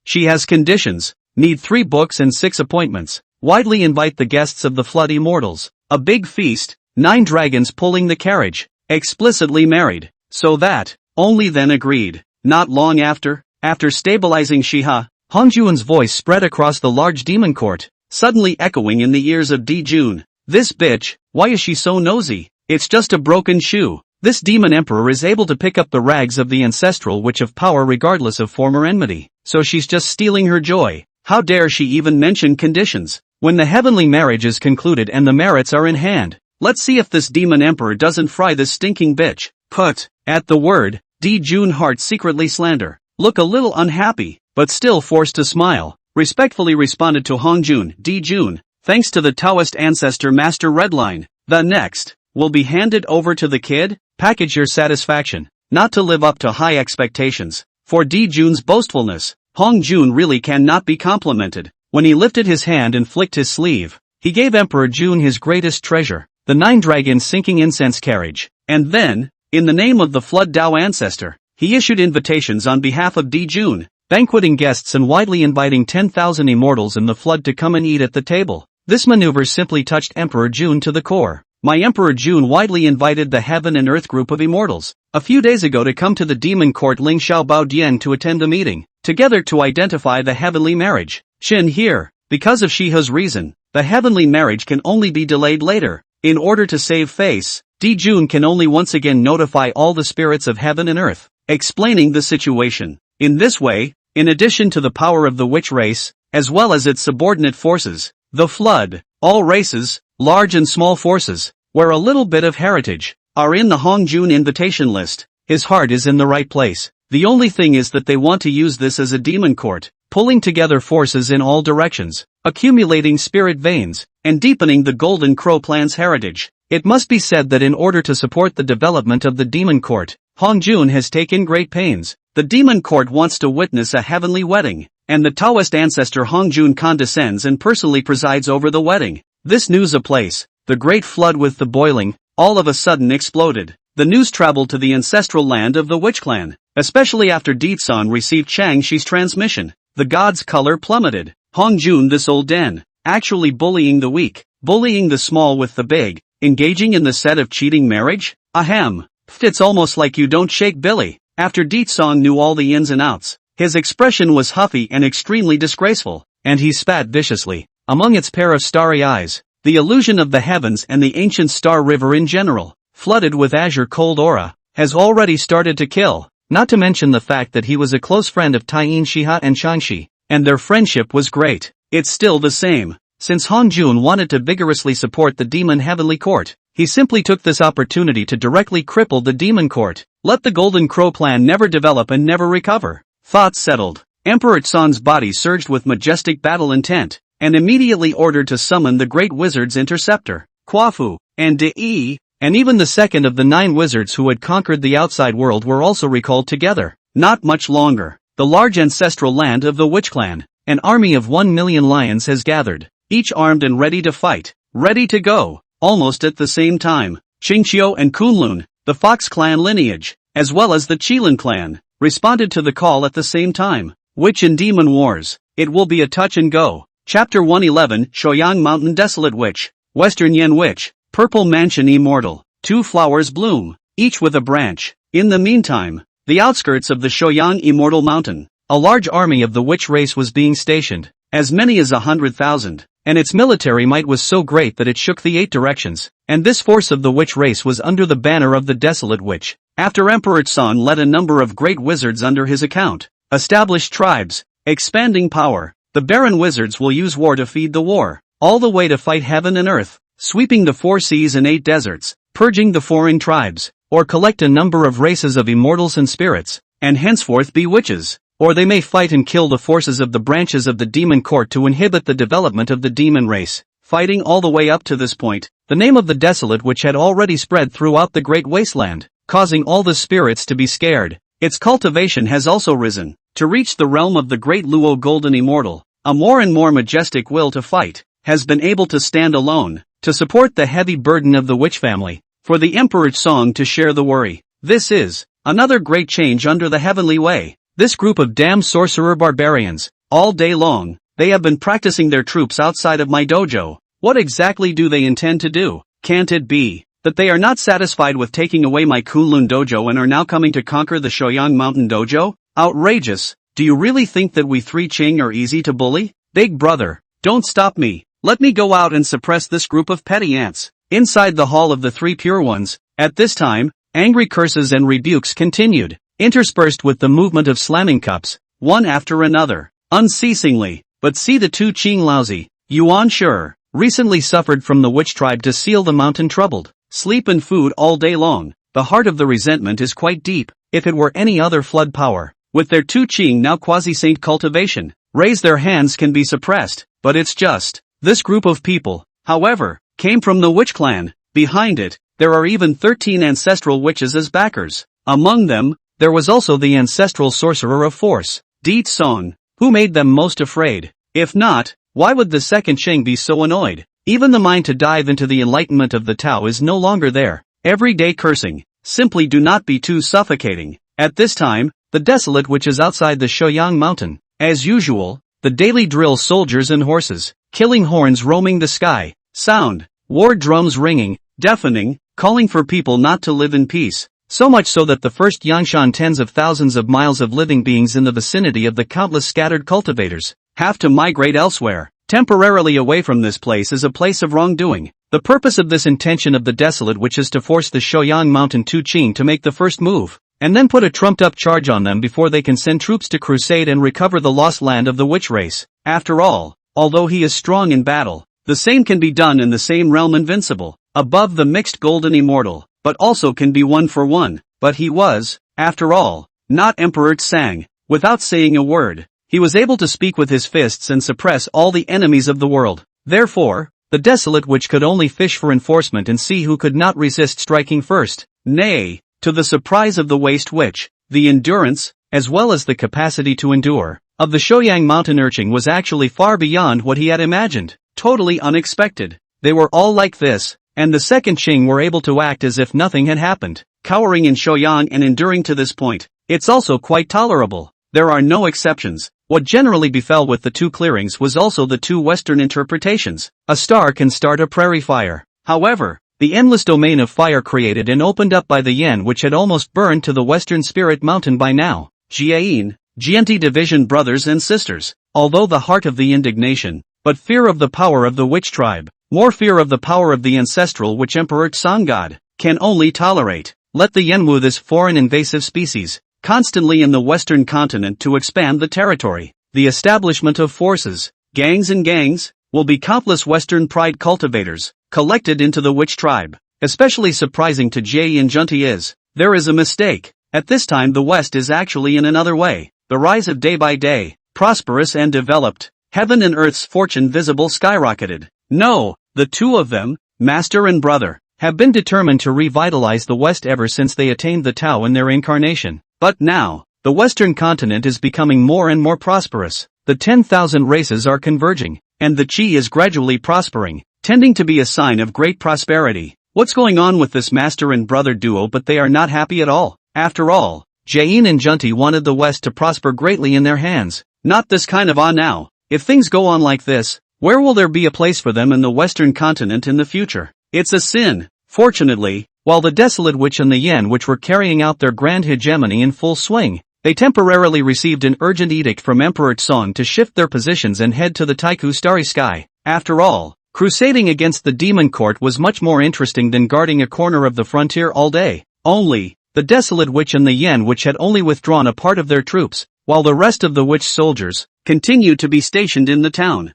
She has conditions, need 3 books and 6 appointments, widely invite the guests of the flood immortals, a big feast, 9 dragons pulling the carriage, explicitly married, so that, only then agreed. Not long after stabilizing Shiha, Hongjun's voice spread across the large demon court, suddenly echoing in the ears of Dijun. This bitch, why is she so nosy? It's just a broken shoe. This demon emperor is able to pick up the rags of the ancestral witch of power regardless of former enmity, so she's just stealing her joy. How dare she even mention conditions? When the heavenly marriage is concluded and the merits are in hand, let's see if this demon emperor doesn't fry this stinking bitch. Put. At the word, Dijun heart secretly slander, look a little unhappy, but still forced to smile, respectfully responded to Hongjun. Dijun, thanks to the Taoist ancestor Master Redline, the next will be handed over to the kid. Package your satisfaction, not to live up to high expectations. For Dijun's boastfulness, Hongjun really cannot be complimented. When he lifted his hand and flicked his sleeve, he gave Emperor Jun his greatest treasure, the 9 dragons sinking incense carriage. And then, in the name of the Flood Dao ancestor, he issued invitations on behalf of Dijun, banqueting guests and widely inviting 10,000 immortals in the flood to come and eat at the table. This maneuver simply touched Emperor Jun to the core. My Emperor Jun widely invited the Heaven and Earth group of immortals a few days ago to come to the demon court Ling Xiao Bao Dian to attend the meeting, together to identify the heavenly marriage. Shin here, because of Shiha's reason, the heavenly marriage can only be delayed later. In order to save face, Dijun can only once again notify all the spirits of heaven and earth, explaining the situation. In this way, in addition to the power of the witch race, as well as its subordinate forces, the flood, all races, large and small forces, where a little bit of heritage, are in the Hongjun invitation list. His heart is in the right place. The only thing is that they want to use this as a demon court, pulling together forces in all directions, accumulating spirit veins, and deepening the Golden Crow clan's heritage. It must be said that in order to support the development of the demon court, Hongjun has taken great pains. The demon court wants to witness a heavenly wedding, and the Taoist ancestor Hongjun condescends and personally presides over the wedding. This news place, the great flood with the boiling, all of a sudden exploded. The news traveled to the ancestral land of the witch clan, especially after Ditsong received Chang Shi's transmission. The god's color plummeted. Hongjun, this old den, actually bullying the weak, bullying the small with the big, engaging in the set of cheating marriage? Ahem. It's almost like you don't shake Billy. After Ditsong knew all the ins and outs, his expression was huffy and extremely disgraceful, and he spat viciously. Among its pair of starry eyes, the illusion of the heavens and the ancient star river in general, flooded with azure cold aura, has already started to kill, not to mention the fact that he was a close friend of Taiyin Shiha and Changshi, and their friendship was great. It's still the same. Since Hongjun wanted to vigorously support the demon heavenly court, he simply took this opportunity to directly cripple the demon court. Let the Golden Crow clan never develop and never recover. Thoughts settled. Emperor Tsan's body surged with majestic battle intent, and immediately ordered to summon the great wizard's interceptor, Quafu, and De, and even the second of the 9 wizards who had conquered the outside world were also recalled together. Not much longer. The large ancestral land of the witch clan, an army of 1 million lions has gathered, each armed and ready to fight, ready to go. almost at the same time. Qingqiu and Kunlun, the Fox clan lineage, as well as the Qilin clan, responded to the call at the same time. Witch and Demon Wars. It will be a touch and go. Chapter 111, Shoyang Mountain Desolate Witch. Western Yen Witch. Purple Mansion Immortal. 2 flowers bloom, each with a branch. In the meantime, the outskirts of the Shoyang Immortal Mountain, a large army of the witch race was being stationed, as many as 100,000, and its military might was so great that it shook the 8 directions, and this force of the witch race was under the banner of the Desolate Witch. After Emperor Tsan led a number of great wizards under his account, established tribes, expanding power, the barren wizards will use war to feed the war, all the way to fight heaven and earth, sweeping the 4 seas and 8 deserts, purging the foreign tribes, or collect a number of races of immortals and spirits, and henceforth be witches, or they may fight and kill the forces of the branches of the demon court to inhibit the development of the demon race. Fighting all the way up to this point, the name of the Desolate Witch had already spread throughout the great wasteland, causing all the spirits to be scared. Its cultivation has also risen, to reach the realm of the great Luo Golden Immortal. A more and more majestic will to fight, has been able to stand alone, to support the heavy burden of the witch family, for the Emperor Song to share the worry. This is another great change under the heavenly way. This group of damn sorcerer barbarians, all day long, they have been practicing their troops outside of my dojo. What exactly do they intend to do? Can't it be that they are not satisfied with taking away my Kunlun dojo and are now coming to conquer the Shoyang Mountain dojo? Outrageous! Do you really think that we 3 Qing are easy to bully? Big brother, don't stop me. Let me go out and suppress this group of petty ants. Inside the hall of the 3 pure ones, at this time, angry curses and rebukes continued, interspersed with the movement of slamming cups, one after another, unceasingly. But see the 2 Qing lousy, Yuan sure, recently suffered from the witch tribe to seal the mountain troubled, sleep and food all day long. The heart of the resentment is quite deep. If it were any other flood power, with their 2 Qing now quasi-saint cultivation, raise their hands can be suppressed, but it's just, this group of people, however, came from the witch clan. Behind it, there are even 13 ancestral witches as backers. Among them, there was also the ancestral sorcerer of force, Deet Song, who made them most afraid. If not, why would the second Qing be so annoyed? Even the mind to dive into the enlightenment of the Tao is no longer there. Everyday cursing, simply do not be too suffocating. At this time, the Desolate Witch is outside the Shoyang Mountain. As usual, the daily drill soldiers and horses, killing horns roaming the sky, sound, war drums ringing, deafening, calling for people not to live in peace. So much so that the first Yangshan tens of thousands of miles of living beings in the vicinity of the countless scattered cultivators have to migrate elsewhere. Temporarily away from this place is a place of wrongdoing. The purpose of this intention of the Desolate Witch is to force the Shoyang Mountain 2 Qing to make the first move, and then put a trumped-up charge on them before they can send troops to crusade and recover the lost land of the witch race. After all, although he is strong in battle, the same can be done in the same realm invincible, above the mixed golden immortal, but also can be 1 for 1. But he was, after all, not Emperor Tsang. Without saying a word, he was able to speak with his fists and suppress all the enemies of the world. Therefore, the Desolate Witch could only fish for enforcement and see who could not resist striking first. Nay, to the surprise of the Waste Witch, the endurance, as well as the capacity to endure, of the Shoyang Mountain urchin was actually far beyond what he had imagined. Totally unexpected. They were all like this, and the second Qing were able to act as if nothing had happened, cowering in Shoyang and enduring to this point. It's also quite tolerable. There are no exceptions. What generally befell with the 2 clearings was also the 2 Western interpretations. A star can start a prairie fire. However, the endless domain of fire created and opened up by the Yen which had almost burned to the Western Spirit Mountain by now. Jiayin, Jianti division brothers and sisters, although the heart of the indignation, but fear of the power of the witch tribe, more fear of the power of the ancestral which Emperor Tsan God can only tolerate. Let the Yenwu, this foreign invasive species, constantly in the western continent to expand the territory. The establishment of forces, gangs and gangs, will be countless western pride cultivators, collected into the witch tribe. Especially surprising to Jie and Junti is, there is a mistake. At this time the West is actually in another way. The rise of day by day, prosperous and developed, heaven and earth's fortune visible skyrocketed. No, the 2 of them, master and brother, have been determined to revitalize the West ever since they attained the Tao in their incarnation. But now, the Western continent is becoming more and more prosperous. The 10,000 races are converging, and the Qi is gradually prospering, tending to be a sign of great prosperity. What's going on with this master and brother duo? But they are not happy at all. After all, Jain and Junti wanted the West to prosper greatly in their hands. Not this kind of now. If things go on like this, where will there be a place for them in the Western continent in the future? It's a sin. Fortunately, while the Desolate Witch and the Yen Witch were carrying out their grand hegemony in full swing, they temporarily received an urgent edict from Emperor Tsong to shift their positions and head to the Taiku Starry Sky. After all, crusading against the demon court was much more interesting than guarding a corner of the frontier all day. Only, the Desolate Witch and the Yen Witch had only withdrawn a part of their troops, while the rest of the witch soldiers continued to be stationed in the town.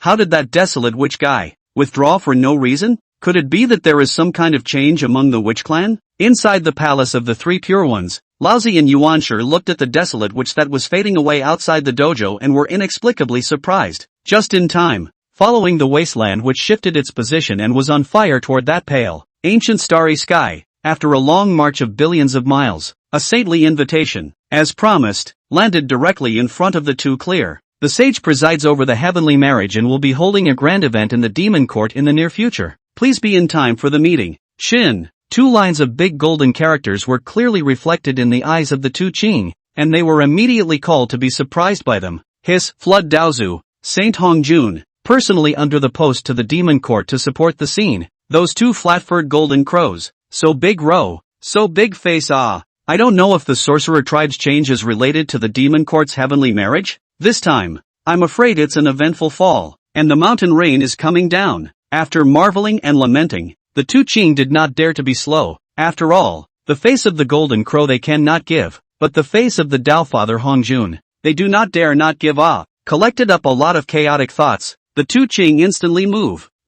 How did that Desolate Witch guy withdraw for no reason? Could it be that there is some kind of change among the witch clan? Inside the palace of the Three Pure Ones, Laozi and Yuanshi looked at the Desolate Witch that was fading away outside the dojo and were inexplicably surprised. Just in time, following the wasteland which shifted its position and was on fire toward that pale, ancient starry sky, after a long march of billions of miles, a saintly invitation, as promised, landed directly in front of the two clear. The sage presides over the heavenly marriage and will be holding a grand event in the demon court in the near future. Please be in time for the meeting. Shin. 2 lines of big golden characters were clearly reflected in the eyes of the two Qing, and they were immediately called to be surprised by them. His Flood Daozu, Saint Hongjun, personally under the post to the demon court to support the scene. Those 2 flat-furred golden crows, so big row, so big face. I don't know if the sorcerer tribe's change is related to the demon court's heavenly marriage. This time, I'm afraid it's an eventful fall, and the mountain rain is coming down. After marveling and lamenting, the two Qing did not dare to be slow. After all, the face of the golden crow they cannot give, but the face of the Dao Father Hongjun, they do not dare not give. Collected up a lot of chaotic thoughts, the two Qing instantly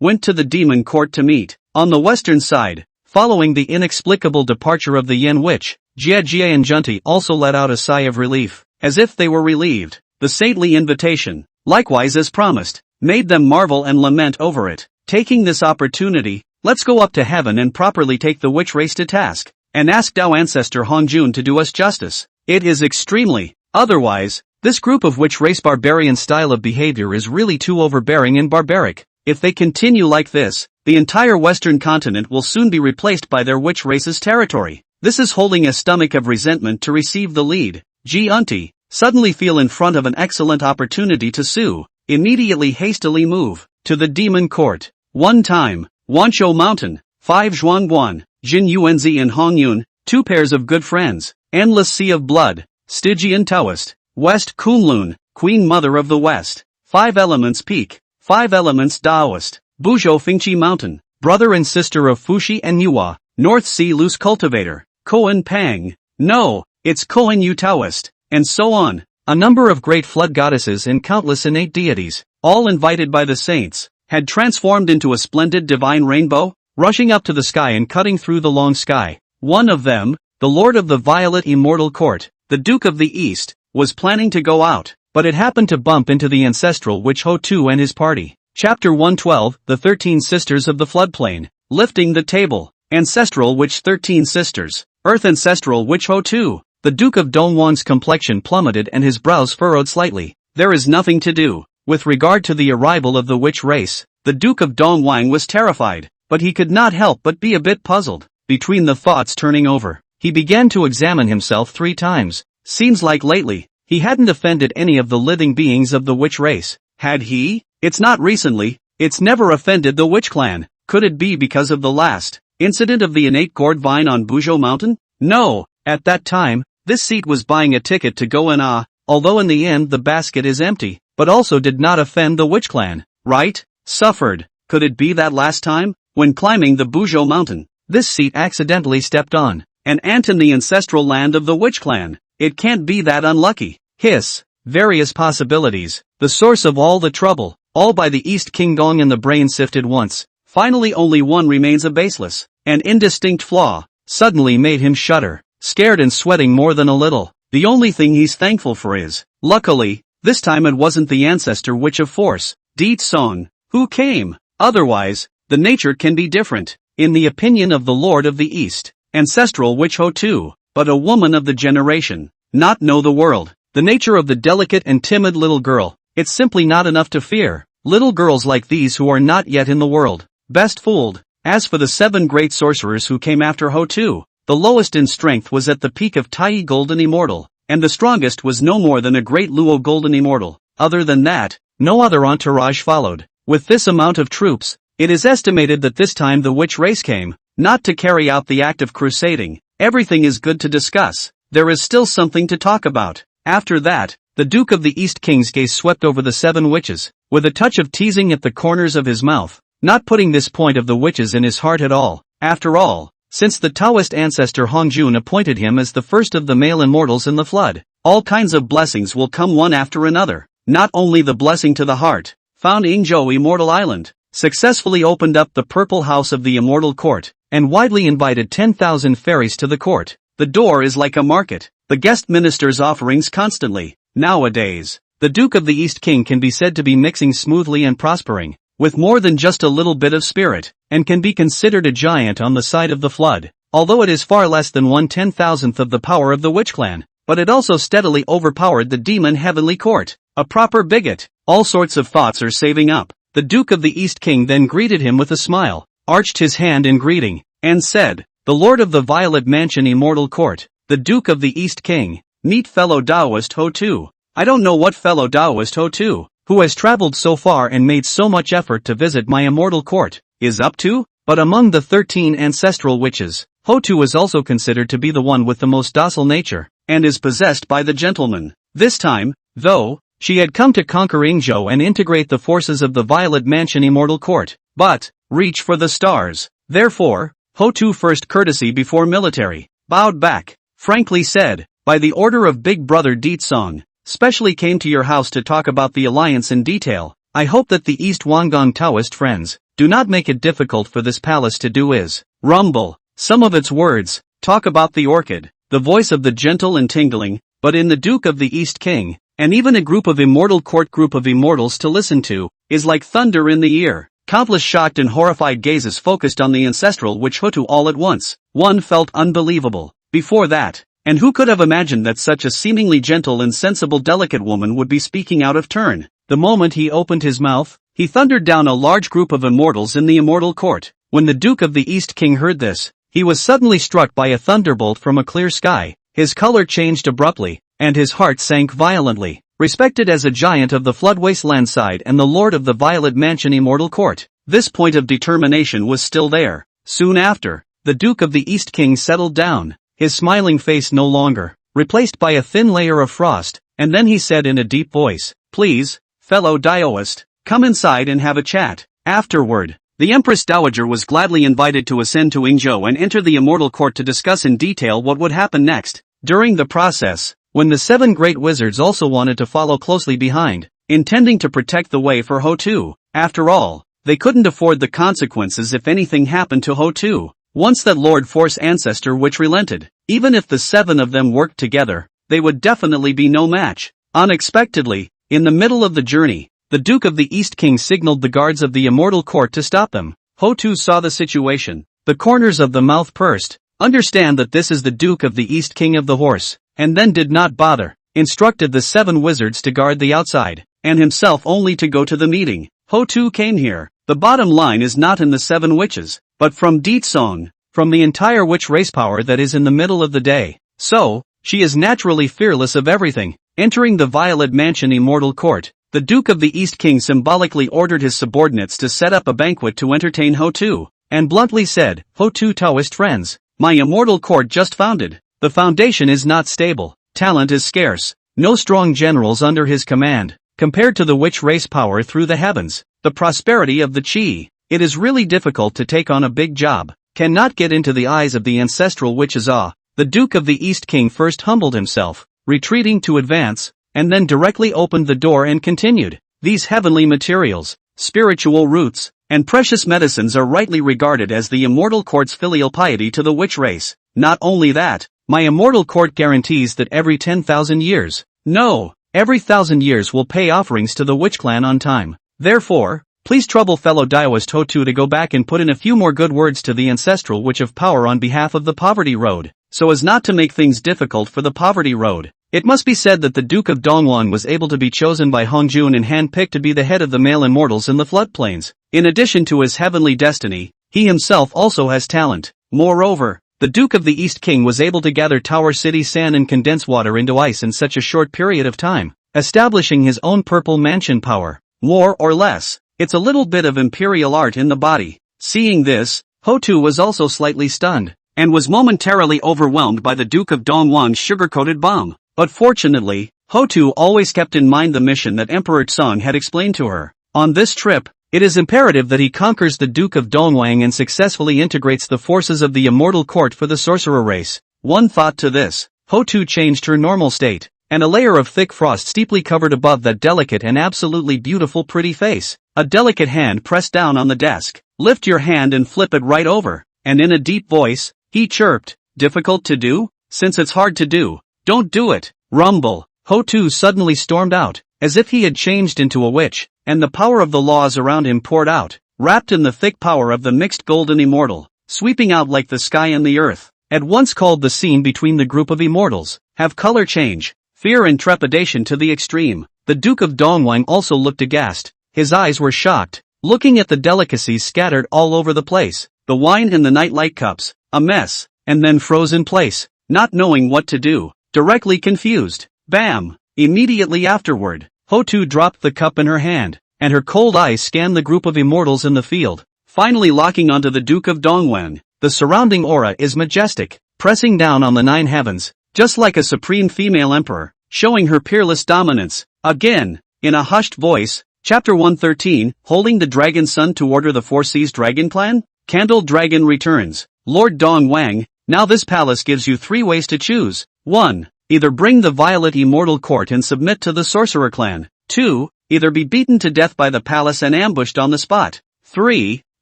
went to the demon court to meet. On the western side, following the inexplicable departure of the Yen Witch, Jie and Junti also let out a sigh of relief, as if they were relieved. The saintly invitation, likewise as promised, made them marvel and lament over it. Taking this opportunity, let's go up to heaven and properly take the witch race to task, and ask Dao Ancestor Hongjun to do us justice. It is extremely, otherwise, this group of witch race barbarian style of behavior is really too overbearing and barbaric. If they continue like this, the entire western continent will soon be replaced by their witch race's territory. This is holding a stomach of resentment to receive the lead. Ji suddenly feel in front of an excellent opportunity to sue, immediately hastily move to the demon court. One time, Wanshou Mountain, 5 Zhuangguan, Jin Yuanzi and Hongyun, 2 pairs of good friends, endless sea of blood, Stygian Taoist, West Kunlun, Queen Mother of the West, 5 Elements Peak, 5 Elements Taoist, Buzhou Fingqi Mountain, brother and sister of Fuxi and Nuwa, North Sea Loose Cultivator, Koan Pang, no, it's Koan Yu Taoist, and so on. A number of great flood goddesses and countless innate deities, all invited by the saints, had transformed into a splendid divine rainbow, rushing up to the sky and cutting through the long sky. One of them, the Lord of the Violet Immortal Court, the Duke of the East, was planning to go out, but it happened to bump into the ancestral witch Ho-Tu and his party. Chapter 112, The 13 Sisters of the Floodplain, Lifting the Table, Ancestral Witch 13 Sisters, Earth Ancestral Witch Ho-Tu. The Duke of Dongwang's complexion plummeted and his brows furrowed slightly. There is nothing to do. With regard to the arrival of the witch race, the Duke of Dongwang was terrified, but he could not help but be a bit puzzled. Between the thoughts turning over, he began to examine himself 3 times. Seems like lately, he hadn't offended any of the living beings of the witch race. Had he? It's not recently, it's never offended the witch clan. Could it be because of the last incident of the innate gourd vine on Buzhou Mountain? No, at that time, this seat was buying a ticket to go in although in the end the basket is empty, but also did not offend the witch clan, right? Suffered. Could it be that last time, when climbing the Buzhou Mountain, this seat accidentally stepped on an ant in the ancestral land of the witch clan? It can't be that unlucky. Hiss. Various possibilities. The source of all the trouble, all by the East King Dong and the brain sifted once. Finally only one remains a baseless, an indistinct flaw, suddenly made him shudder, scared and sweating more than a little. The only thing he's thankful for is, luckily, this time it wasn't the ancestor witch of force, Di Song, who came. Otherwise, the nature can be different, in the opinion of the Lord of the East, ancestral witch Ho-Tu, but a woman of the generation, not know the world. The nature of the delicate and timid little girl, it's simply not enough to fear. little girls like these who are not yet in the world. Best fooled. As for the 7 great sorcerers who came after Ho-Tu, the lowest in strength was at the peak of Tai Golden Immortal, and the strongest was no more than a great Luo Golden Immortal. Other than that, no other entourage followed. With this amount of troops, it is estimated that this time the witch race came, not to carry out the act of crusading. Everything is good to discuss. There is still something to talk about. After that, the Duke of the East King's gaze swept over the 7 witches, with a touch of teasing at the corners of his mouth, not putting this point of the witches in his heart at all. After all, since the Taoist ancestor Hongjun appointed him as the first of the male immortals in the flood, all kinds of blessings will come one after another. Not only the blessing to the heart, found Yingzhou Immortal Island, successfully opened up the purple house of the immortal court, and widely invited 10,000 fairies to the court. The door is like a market. The guest ministers offerings constantly. Nowadays, the Duke of the East King can be said to be mixing smoothly and prospering, with more than just a little bit of spirit, and can be considered a giant on the side of the flood, although it is far less than 1/10,000th of the power of the witch clan, but it also steadily overpowered the demon heavenly court. A proper bigot. All sorts of thoughts are saving up. The Duke of the East King then greeted him with a smile, arched his hand in greeting, and said, "The Lord of the Violet Mansion Immortal Court, the Duke of the East King, meet fellow Taoist Ho-Tu." I don't know what fellow Taoist Ho-Tu, who has traveled so far and made so much effort to visit my immortal court, is up to, but among the 13 ancestral witches, Ho-Tu is also considered to be the one with the most docile nature, and is possessed by the gentleman. This time, though, she had come to conquer Yingzhou and integrate the forces of the Violet Mansion Immortal Court, but reach for the stars. Therefore, Ho-Tu first courtesy before military, bowed back, frankly said, "By the order of Big Brother Deetsong, specially came to your house to talk about the alliance in detail. I hope that the East Wangang Taoist friends do not make it difficult for this palace to do is rumble some of its words, talk about the orchid, the voice of the gentle and tingling, but in the Duke of the East King, and even a group of immortal court group of immortals to listen to, is like thunder in the ear." Countless shocked and horrified gazes focused on the ancestral witch Ho-Tu all at once. One felt unbelievable. Before that, and who could have imagined that such a seemingly gentle and sensible delicate woman would be speaking out of turn? The moment he opened his mouth, he thundered down a large group of immortals in the immortal court. When the Duke of the East King heard this, he was suddenly struck by a thunderbolt from a clear sky. His color changed abruptly, and his heart sank violently. Respected as a giant of the flood wasteland side and the lord of the Violet Mansion Immortal Court, this point of determination was still there. Soon after, the Duke of the East King settled down, his smiling face no longer replaced by a thin layer of frost, and then he said in a deep voice, "Please, fellow Daoist, come inside and have a chat." Afterward, the Empress Dowager was gladly invited to ascend to Yingzhou and enter the Immortal Court to discuss in detail what would happen next. During the process, when the 7 great wizards also wanted to follow closely behind, intending to protect the way for Ho-Tu. After all, they couldn't afford the consequences if anything happened to Ho-Tu. Once that Lord Force ancestor which relented, even if the 7 of them worked together, they would definitely be no match. Unexpectedly, in the middle of the journey, the Duke of the East King signaled the guards of the Immortal Court to stop them. Ho-Tu saw the situation. The corners of the mouth pursed. Understand that this is the Duke of the East King of the Horse, and then did not bother, instructed the 7 wizards to guard the outside, and himself only to go to the meeting. Ho-Tu came here. The bottom line is not in the 7 witches, but from Deetsong, from the entire witch race power that is in the middle of the day. So, she is naturally fearless of everything. Entering the Violet Mansion Immortal Court, the Duke of the East King symbolically ordered his subordinates to set up a banquet to entertain Ho-Tu, and bluntly said, "Ho-Tu Taoist friends, my immortal court just founded. The foundation is not stable, talent is scarce, no strong generals under his command. Compared to the witch race power through the heavens, the prosperity of the Qi, it is really difficult to take on a big job. Cannot get into the eyes of the ancestral witches. The Duke of the East King first humbled himself, retreating to advance, and then directly opened the door and continued. These heavenly materials, spiritual roots, and precious medicines are rightly regarded as the immortal court's filial piety to the witch race. Not only that, my immortal court guarantees that every 10,000 years, no, every 1,000 years will pay offerings to the witch clan on time. Therefore, please trouble fellow Daoist Ho-Tu to go back and put in a few more good words to the ancestral witch of power on behalf of the Poverty Road, so as not to make things difficult for the Poverty Road." It must be said that the Duke of Dongwon was able to be chosen by Hongjun and handpicked to be the head of the male immortals in the floodplains. In addition to his heavenly destiny, he himself also has talent. Moreover, the Duke of the East King was able to gather Tower City sand and condense water into ice in such a short period of time, establishing his own purple mansion power. More or less, it's a little bit of imperial art in the body. Seeing this, Hotu was also slightly stunned, and was momentarily overwhelmed by the Duke of Dongwon's sugar-coated bomb. But fortunately, Hotu always kept in mind the mission that Emperor Tsung had explained to her. On this trip, it is imperative that he conquers the Duke of Dongwang and successfully integrates the forces of the immortal court for the sorcerer race. One thought to this, Hotu changed her normal state, and a layer of thick frost steeply covered above that delicate and absolutely beautiful pretty face. A delicate hand pressed down on the desk. Lift your hand and flip it right over. And in a deep voice, he chirped, difficult to do? Since it's hard to do, don't do it. Rumble. Hotu suddenly stormed out, as if he had changed into a witch, and the power of the laws around him poured out, wrapped in the thick power of the mixed golden immortal, sweeping out like the sky and the earth. At once called the scene between the group of immortals, have color change, fear and trepidation to the extreme. The Duke of Dongwang also looked aghast. His eyes were shocked, looking at the delicacies scattered all over the place, the wine in the nightlight cups, a mess, and then froze in place, not knowing what to do, directly confused. Bam! Immediately afterward, Hotu dropped the cup in her hand, and her cold eyes scanned the group of immortals in the field, finally locking onto the Duke of Dongwang. The surrounding aura is majestic, pressing down on the 9 heavens, just like a supreme female emperor, showing her peerless dominance. Again, in a hushed voice, Chapter 113, Holding the Dragon Sun to Order the Four Seas Dragon Clan? Candle Dragon returns. Lord Dongwang, now this palace gives you 3 ways to choose. 1. Either bring the Violet Immortal Court and submit to the Sorcerer Clan. 2. Either be beaten to death by the palace and ambushed on the spot. 3.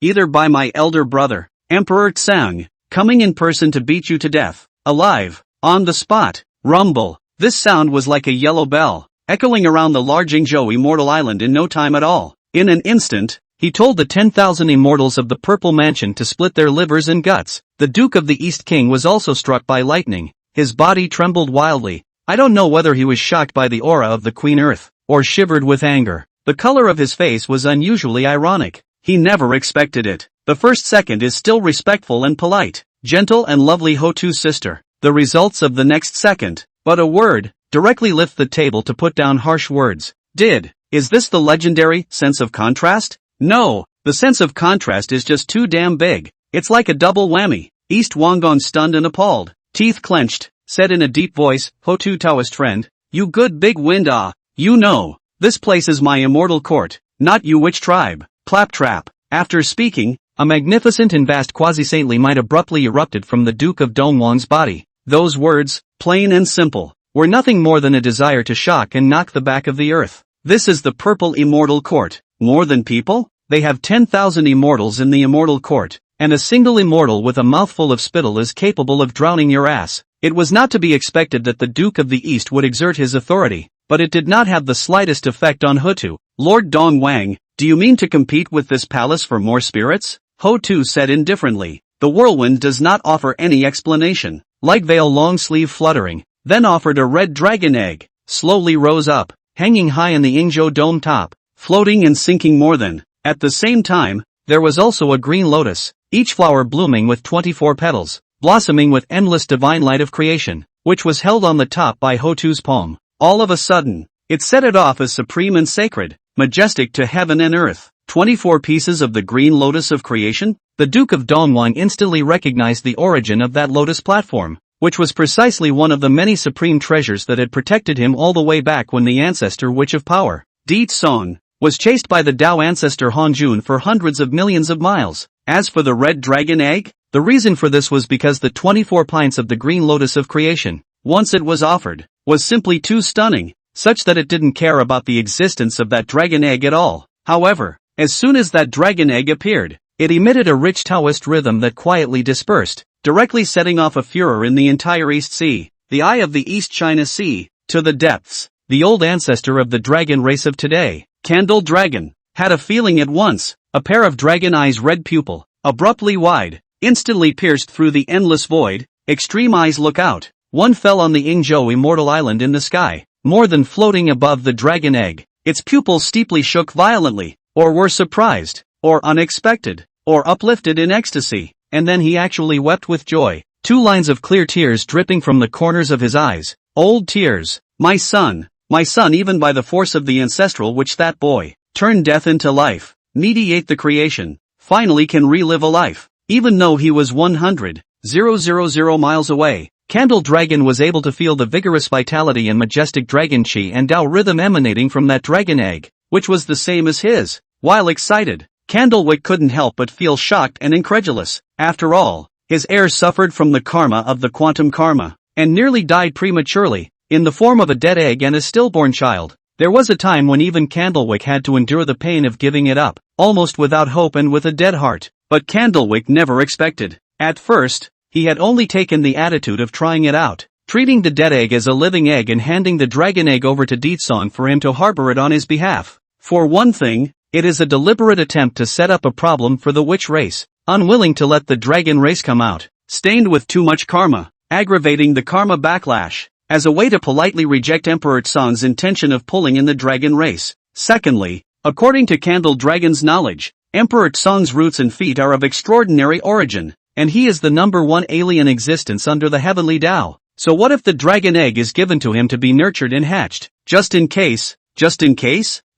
Either by my elder brother, Emperor Tsang, coming in person to beat you to death, alive, on the spot. Rumble. This sound was like a yellow bell, echoing around the large Jingzhou Immortal Island in no time at all. In an instant, he told the 10,000 immortals of the Purple Mansion to split their livers and guts. The Duke of the East King was also struck by lightning. His body trembled wildly. I don't know whether he was shocked by the aura of the Queen Earth, or shivered with anger. The color of his face was unusually ironic. He never expected it. The first second is still respectful and polite, gentle and lovely Hotu's sister. The results of the next second, but a word, directly lift the table to put down harsh words. Is this the legendary sense of contrast? No, the sense of contrast is just too damn big. It's like a double whammy. East Wangon stunned and appalled, teeth clenched, said in a deep voice, Hotu Taoist friend, you good big wind you know, this place is my immortal court, not you witch tribe, claptrap. After speaking, a magnificent and vast quasi-saintly might abruptly erupted from the Duke of Dongwang's body. Those words, plain and simple, were nothing more than a desire to shock and knock the back of the earth. This is the Purple Immortal Court. More than people? They have 10,000 immortals in the Immortal Court, and a single immortal with a mouthful of spittle is capable of drowning your ass. It was not to be expected that the Duke of the East would exert his authority, but it did not have the slightest effect on Hotu. Lord Dongwang, do you mean to compete with this palace for more spirits? Hotu said indifferently. The whirlwind does not offer any explanation. Light veil long sleeve fluttering, then offered a red dragon egg, slowly rose up, hanging high in the Yingzhou dome top, floating and sinking more than. At the same time, there was also a green lotus, each flower blooming with 24 petals, blossoming with endless divine light of creation, which was held on the top by Hotu's palm. All of a sudden, it set it off as supreme and sacred, majestic to heaven and earth. 24 pieces of the green lotus of creation? The Duke of Dongwang instantly recognized the origin of that lotus platform, which was precisely one of the many supreme treasures that had protected him all the way back when the ancestor Witch of Power, Di Song, was chased by the Tao ancestor Hongjun for hundreds of millions of miles. As for the red dragon egg, the reason for this was because the 24 pints of the green lotus of creation, once it was offered, was simply too stunning, such that it didn't care about the existence of that dragon egg at all. However, as soon as that dragon egg appeared, it emitted a rich Taoist rhythm that quietly dispersed, directly setting off a furor in the entire East Sea, the eye of the East China Sea, to the depths. The old ancestor of the dragon race of today, Candle Dragon, had a feeling at once. A pair of dragon eyes, red pupil, abruptly wide, instantly pierced through the endless void. Extreme eyes look out, One fell on the Ingzhou immortal island in the sky, more than floating above the dragon egg. Its pupils steeply shook violently, or were surprised, or unexpected, or uplifted in ecstasy, and then he actually wept with joy. 2 lines of clear tears dripping from the corners of his eyes. Old tears. My son, even by the force of the ancestral which that boy turned death into life, mediate the creation, finally can relive a life. Even though he was 100,000 miles away, Candle Dragon was able to feel the vigorous vitality and majestic dragon chi and Tao rhythm emanating from that dragon egg, which was the same as his. While excited, Candlewick couldn't help but feel shocked and incredulous. After all, his heir suffered from the karma of the quantum karma, and nearly died prematurely, in the form of a dead egg and a stillborn child. There was a time when even Candlewick had to endure the pain of giving it up, almost without hope and with a dead heart. But Candlewick never expected. At first, he had only taken the attitude of trying it out, treating the dead egg as a living egg and handing the dragon egg over to Deetsong for him to harbor it on his behalf. For one thing, it is a deliberate attempt to set up a problem for the witch race, unwilling to let the dragon race come out, stained with too much karma, aggravating the karma backlash, as a way to politely reject Emperor Tsong's intention of pulling in the dragon race. Secondly, according to Candle Dragon's knowledge, Emperor Tsong's roots and feet are of extraordinary origin, and he is the #1 alien existence under the heavenly Tao. So what if the dragon egg is given to him to be nurtured and hatched? Just in case?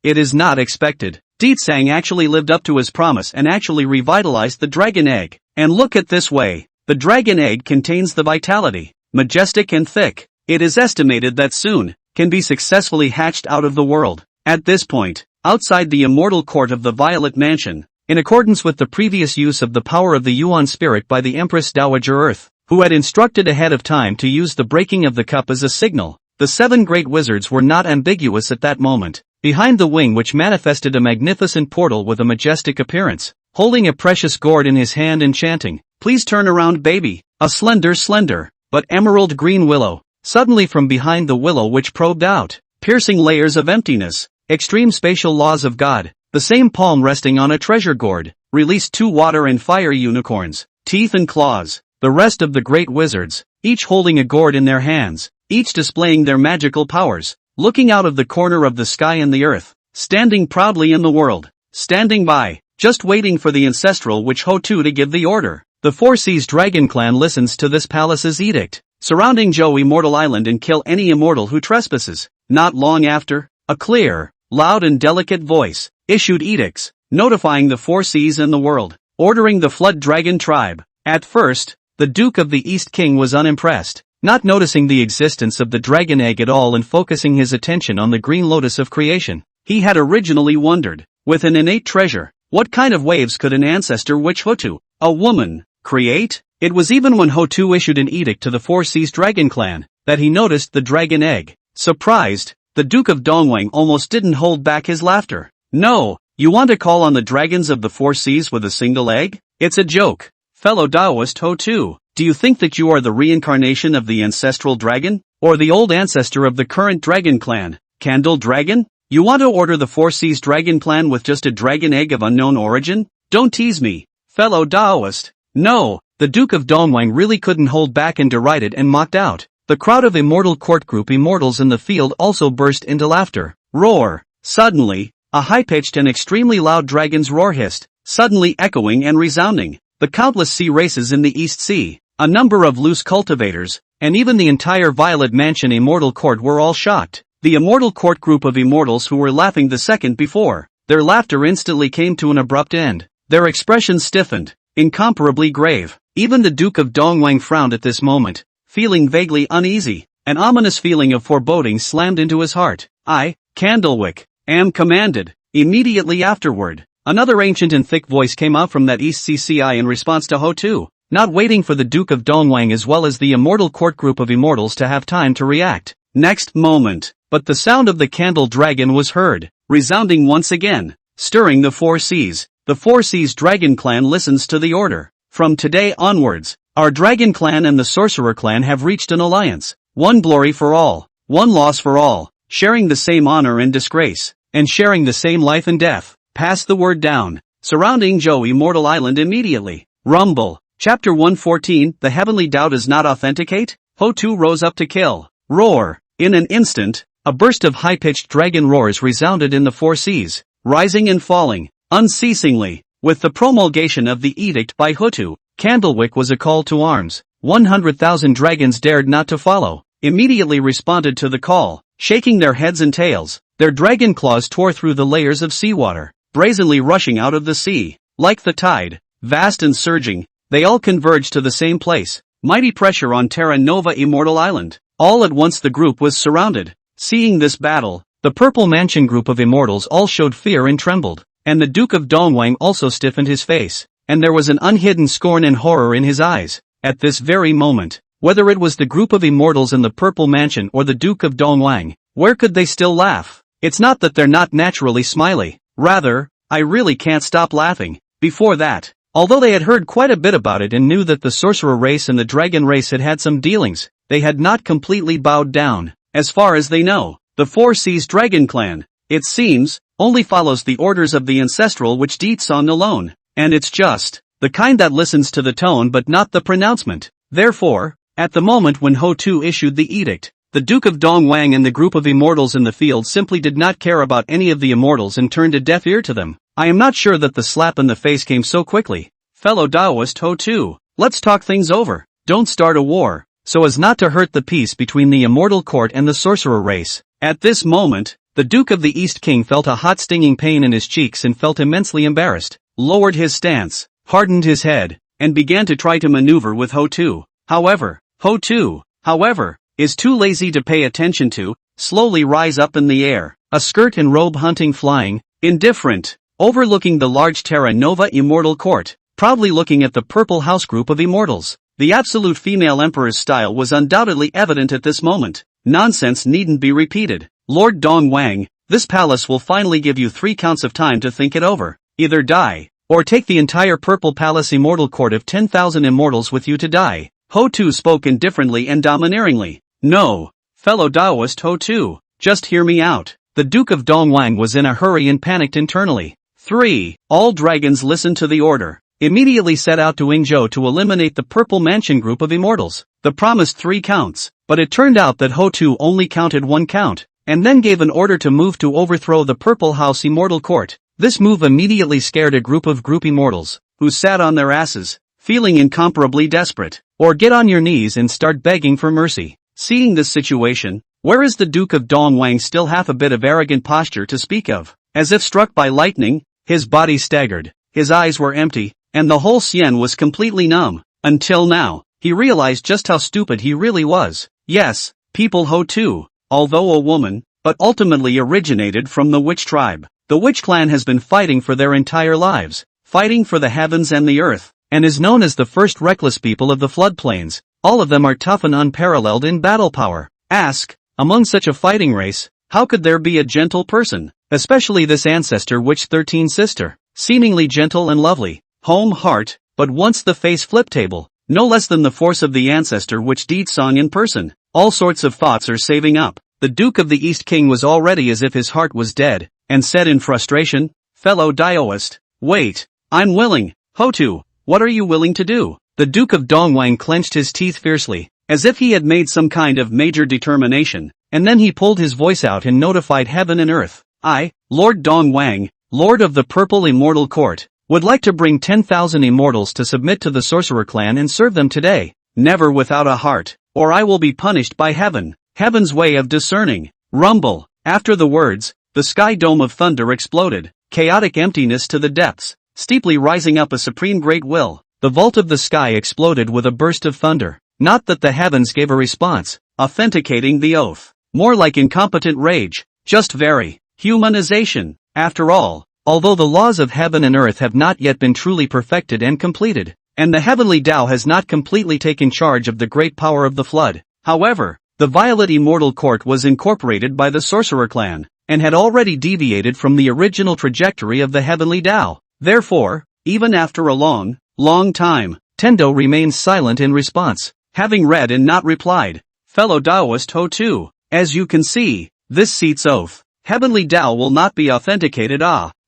It is not expected. Deetsang actually lived up to his promise and actually revitalized the dragon egg. And look at this way, the dragon egg contains the vitality, majestic and thick. It is estimated that soon, can be successfully hatched out of the world. At this point, outside the immortal court of the Violet Mansion, in accordance with the previous use of the power of the Yuan spirit by the Empress Dowager Earth, who had instructed ahead of time to use the breaking of the cup as a signal, the 7 great wizards were not ambiguous at that moment. Behind the wing which manifested a magnificent portal with a majestic appearance, holding a precious gourd in his hand and chanting, "Please turn around baby," a slender, but emerald green willow, suddenly from behind the willow which probed out, piercing layers of emptiness, extreme spatial laws of God, the same palm resting on a treasure gourd, released 2 water and fire unicorns, teeth and claws, the rest of the great wizards, each holding a gourd in their hands, each displaying their magical powers, looking out of the corner of the sky and the earth, standing proudly in the world, standing by, just waiting for the ancestral witch Ho-Tu to give the order. The 4 Seas Dragon Clan listens to this palace's edict, surrounding Zhou Immortal Island and kill any immortal who trespasses. Not long after, a clear, loud and delicate voice issued edicts, notifying the 4 Seas and the world, ordering the Flood Dragon tribe. At first, the Duke of the East King was unimpressed, not noticing the existence of the dragon egg at all and focusing his attention on the green lotus of creation. He had originally wondered, with an innate treasure, what kind of waves could an ancestor witch Ho-Tu, a woman, create? It was even when Ho-Tu issued an edict to the 4 Seas Dragon Clan, that he noticed the dragon egg. Surprised, the Duke of Dongwang almost didn't hold back his laughter. "No, you want to call on the dragons of the 4 Seas with a single egg? It's a joke. Fellow Taoist Ho-Tu, do you think that you are the reincarnation of the ancestral dragon? Or the old ancestor of the current dragon clan, Candle Dragon? You want to order the 4 Seas Dragon Clan with just a dragon egg of unknown origin? Don't tease me, fellow Taoist." No, the Duke of Dongwang really couldn't hold back and derided and mocked out. The crowd of Immortal Court Group immortals in the field also burst into laughter. Roar. Suddenly, a high-pitched and extremely loud dragon's roar hissed, suddenly echoing and resounding. The countless sea races in the East Sea, a number of loose cultivators, and even the entire Violet Mansion Immortal Court were all shocked. The Immortal Court Group of immortals who were laughing the second before, their laughter instantly came to an abrupt end. Their expressions stiffened, incomparably grave. Even the Duke of Dongwang frowned at this moment, feeling vaguely uneasy. An ominous feeling of foreboding slammed into his heart. "I, Candlewick, am commanded." Immediately afterward, another ancient and thick voice came out from that East CCI in response to Ho-Tu, not waiting for the Duke of Dongwang as well as the Immortal Court Group of immortals to have time to react. Next moment, but the sound of the Candle Dragon was heard, resounding once again, stirring the 4 Seas. The 4 Seas Dragon Clan listens to the order. "From today onwards, our Dragon Clan and the Sorcerer Clan have reached an alliance. One glory for all, one loss for all, sharing the same honor and disgrace, and sharing the same life and death. Pass the word down." Surrounding Zhou Immortal Island immediately. Rumble. Chapter 114, The Heavenly Tao Does Not Authenticate? Ho-Tu rose up to kill. Roar! In an instant, a burst of high-pitched dragon roars resounded in the four seas, rising and falling, unceasingly. With the promulgation of the edict by Ho-Tu, Candlewick was a call to arms. 100,000 dragons dared not to follow, immediately responded to the call, shaking their heads and tails. Their dragon claws tore through the layers of seawater, brazenly rushing out of the sea. Like the tide, vast and surging, they all converged to the same place. Mighty pressure on Terra Nova Immortal Island. All at once the group was surrounded. Seeing this battle, the Purple Mansion group of immortals all showed fear and trembled, and the Duke of Dongwang also stiffened his face, and there was an unhidden scorn and horror in his eyes. At this very moment, whether it was the group of immortals in the Purple Mansion or the Duke of Dongwang, where could they still laugh? It's not that they're not naturally smiley, rather, I really can't stop laughing. Before that, although they had heard quite a bit about it and knew that the sorcerer race and the dragon race had had some dealings, they had not completely bowed down. As far as they know, the Four Seas Dragon Clan, it seems, only follows the orders of the ancestral which Deetsong alone, and it's just the kind that listens to the tone but not the pronouncement. Therefore, at the moment when Ho-Tu issued the edict, the Duke of Dongwang and the group of immortals in the field simply did not care about any of the immortals and turned a deaf ear to them. I am not sure that the slap in the face came so quickly. Fellow Taoist Ho-Tu, let's talk things over. Don't start a war, so as not to hurt the peace between the immortal court and the sorcerer race. At this moment, the Duke of the East King felt a hot stinging pain in his cheeks and felt immensely embarrassed, lowered his stance, hardened his head, and began to try to maneuver with Ho-Tu. Ho-Tu, however, is too lazy to pay attention to, slowly rise up in the air, a skirt and robe hunting flying, indifferent, overlooking the large Terra Nova Immortal Court, proudly looking at the Purple House group of immortals. The absolute female emperor's style was undoubtedly evident at this moment. Nonsense needn't be repeated. Lord Dongwang, this palace will finally give you 3 counts of time to think it over. Either die, or take the entire Purple Palace Immortal Court of 10,000 immortals with you to die. Ho-Tu spoke indifferently and domineeringly. No, fellow Taoist Ho-Tu, just hear me out. The Duke of Dongwang was in a hurry and panicked internally. 3. All dragons listened to the order. Immediately set out to Yingzhou to eliminate the Purple Mansion group of immortals. The promised 3 counts, but it turned out that Ho-Tu only counted 1 count, and then gave an order to move to overthrow the Purple House Immortal Court. This move immediately scared a group of immortals, who sat on their asses, feeling incomparably desperate, or get on your knees and start begging for mercy. Seeing this situation, whereas the Duke of Dongwang still half a bit of arrogant posture to speak of, as if struck by lightning, his body staggered, his eyes were empty, and the whole Xian was completely numb. Until now, he realized just how stupid he really was. Yes, people Ho-Tu, although a woman, but ultimately originated from the witch tribe. The witch clan has been fighting for their entire lives, fighting for the heavens and the earth, and is known as the first reckless people of the floodplains. All of them are tough and unparalleled in battle power. Ask, among such a fighting race, how could there be a gentle person, especially this ancestor witch 13 sister, seemingly gentle and lovely, home heart, but once the face flip table, no less than the force of the ancestor witch Deetsong in person. All sorts of thoughts are saving up. The Duke of the East King was already as if his heart was dead, and said in frustration, fellow Taoist, wait, I'm willing. Ho-Tu, what are you willing to do? The Duke of Dongwang clenched his teeth fiercely, as if he had made some kind of major determination, and then he pulled his voice out and notified heaven and earth. I, Lord Dongwang, Lord of the Purple Immortal Court, would like to bring 10,000 immortals to submit to the sorcerer clan and serve them today, never without a heart, or I will be punished by heaven. Heaven's way of discerning. Rumble. After the words, the sky dome of thunder exploded, chaotic emptiness to the depths, steeply rising up a supreme great will. The vault of the sky exploded with a burst of thunder. Not that the heavens gave a response, authenticating the oath. More like incompetent rage, just very humanization. After all, although the laws of heaven and earth have not yet been truly perfected and completed, and the heavenly Tao has not completely taken charge of the great power of the flood, however, the Violet Immortal Court was incorporated by the Sorcerer Clan, and had already deviated from the original trajectory of the heavenly Tao. Therefore, even after a long time, Tendo remained silent in response, having read and not replied. Fellow Taoist Ho-Tu, as you can see, this seat's oath, heavenly Tao will not be authenticated.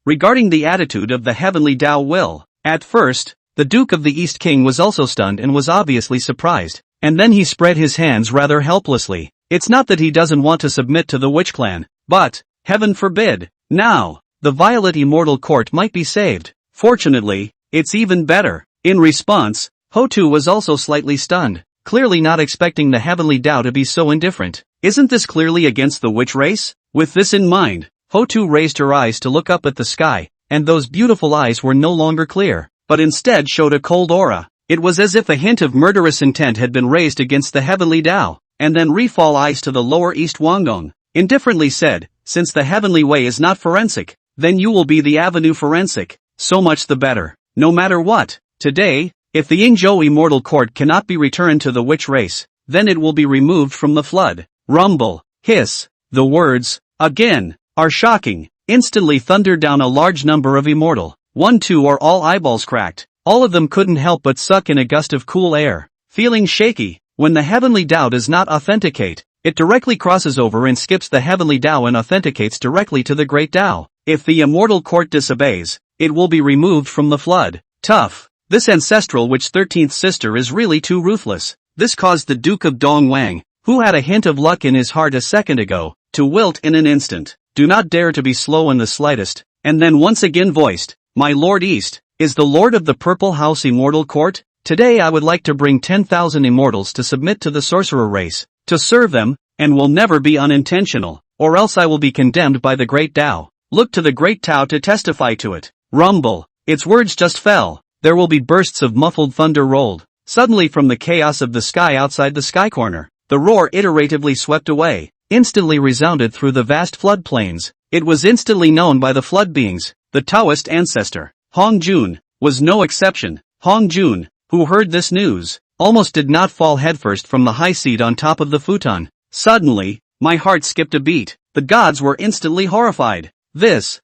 Regarding the attitude of the heavenly Tao will. At first, the Duke of the East King was also stunned and was obviously surprised. and then he spread his hands rather helplessly. It's not that he doesn't want to submit to the witch clan, but, heaven forbid, now, the Violet Immortal Court might be saved. Fortunately, it's even better. In response, Hotu was also slightly stunned, clearly not expecting the Heavenly Tao to be so indifferent. Isn't this clearly against the witch race? With this in mind, Hotu raised her eyes to look up at the sky, and those beautiful eyes were no longer clear, but instead showed a cold aura. It was as if a hint of murderous intent had been raised against the Heavenly Tao, and then refall eyes to the lower East Wangong, indifferently said, since the Heavenly Way is not forensic, then you will be the Avenue Forensic, so much the better, no matter what. Today, if the Yingzhou Immortal Court cannot be returned to the witch race, then it will be removed from the flood. Rumble, hiss, the words, again, are shocking, instantly thundered down a large number of immortal. 1-2 or all eyeballs cracked. All of them couldn't help but suck in a gust of cool air, feeling shaky. When the Heavenly Tao does not authenticate, it directly crosses over and skips the Heavenly Tao and authenticates directly to the Great Tao. If the Immortal Court disobeys, it will be removed from the flood. Tough. This ancestral witch 13th sister is really too ruthless. This caused the Duke of Dongwang, who had a hint of luck in his heart a second ago, to wilt in an instant. Do not dare to be slow in the slightest. And then once again voiced, my Lord East, is the Lord of the Purple House Immortal Court? Today I would like to bring 10,000 immortals to submit to the sorcerer race, to serve them, and will never be unintentional, or else I will be condemned by the Great Tao. Look to the Great Tao to testify to it. Rumble. Its words just fell. There will be bursts of muffled thunder rolled. Suddenly from the chaos of the sky outside the sky corner, the roar iteratively swept away, instantly resounded through the vast floodplains. It was instantly known by the flood beings. The Taoist ancestor, Hong Jun, was no exception. Hong Jun, who heard this news, almost did not fall headfirst from the high seat on top of the futon. Suddenly, my heart skipped a beat. The gods were instantly horrified. This,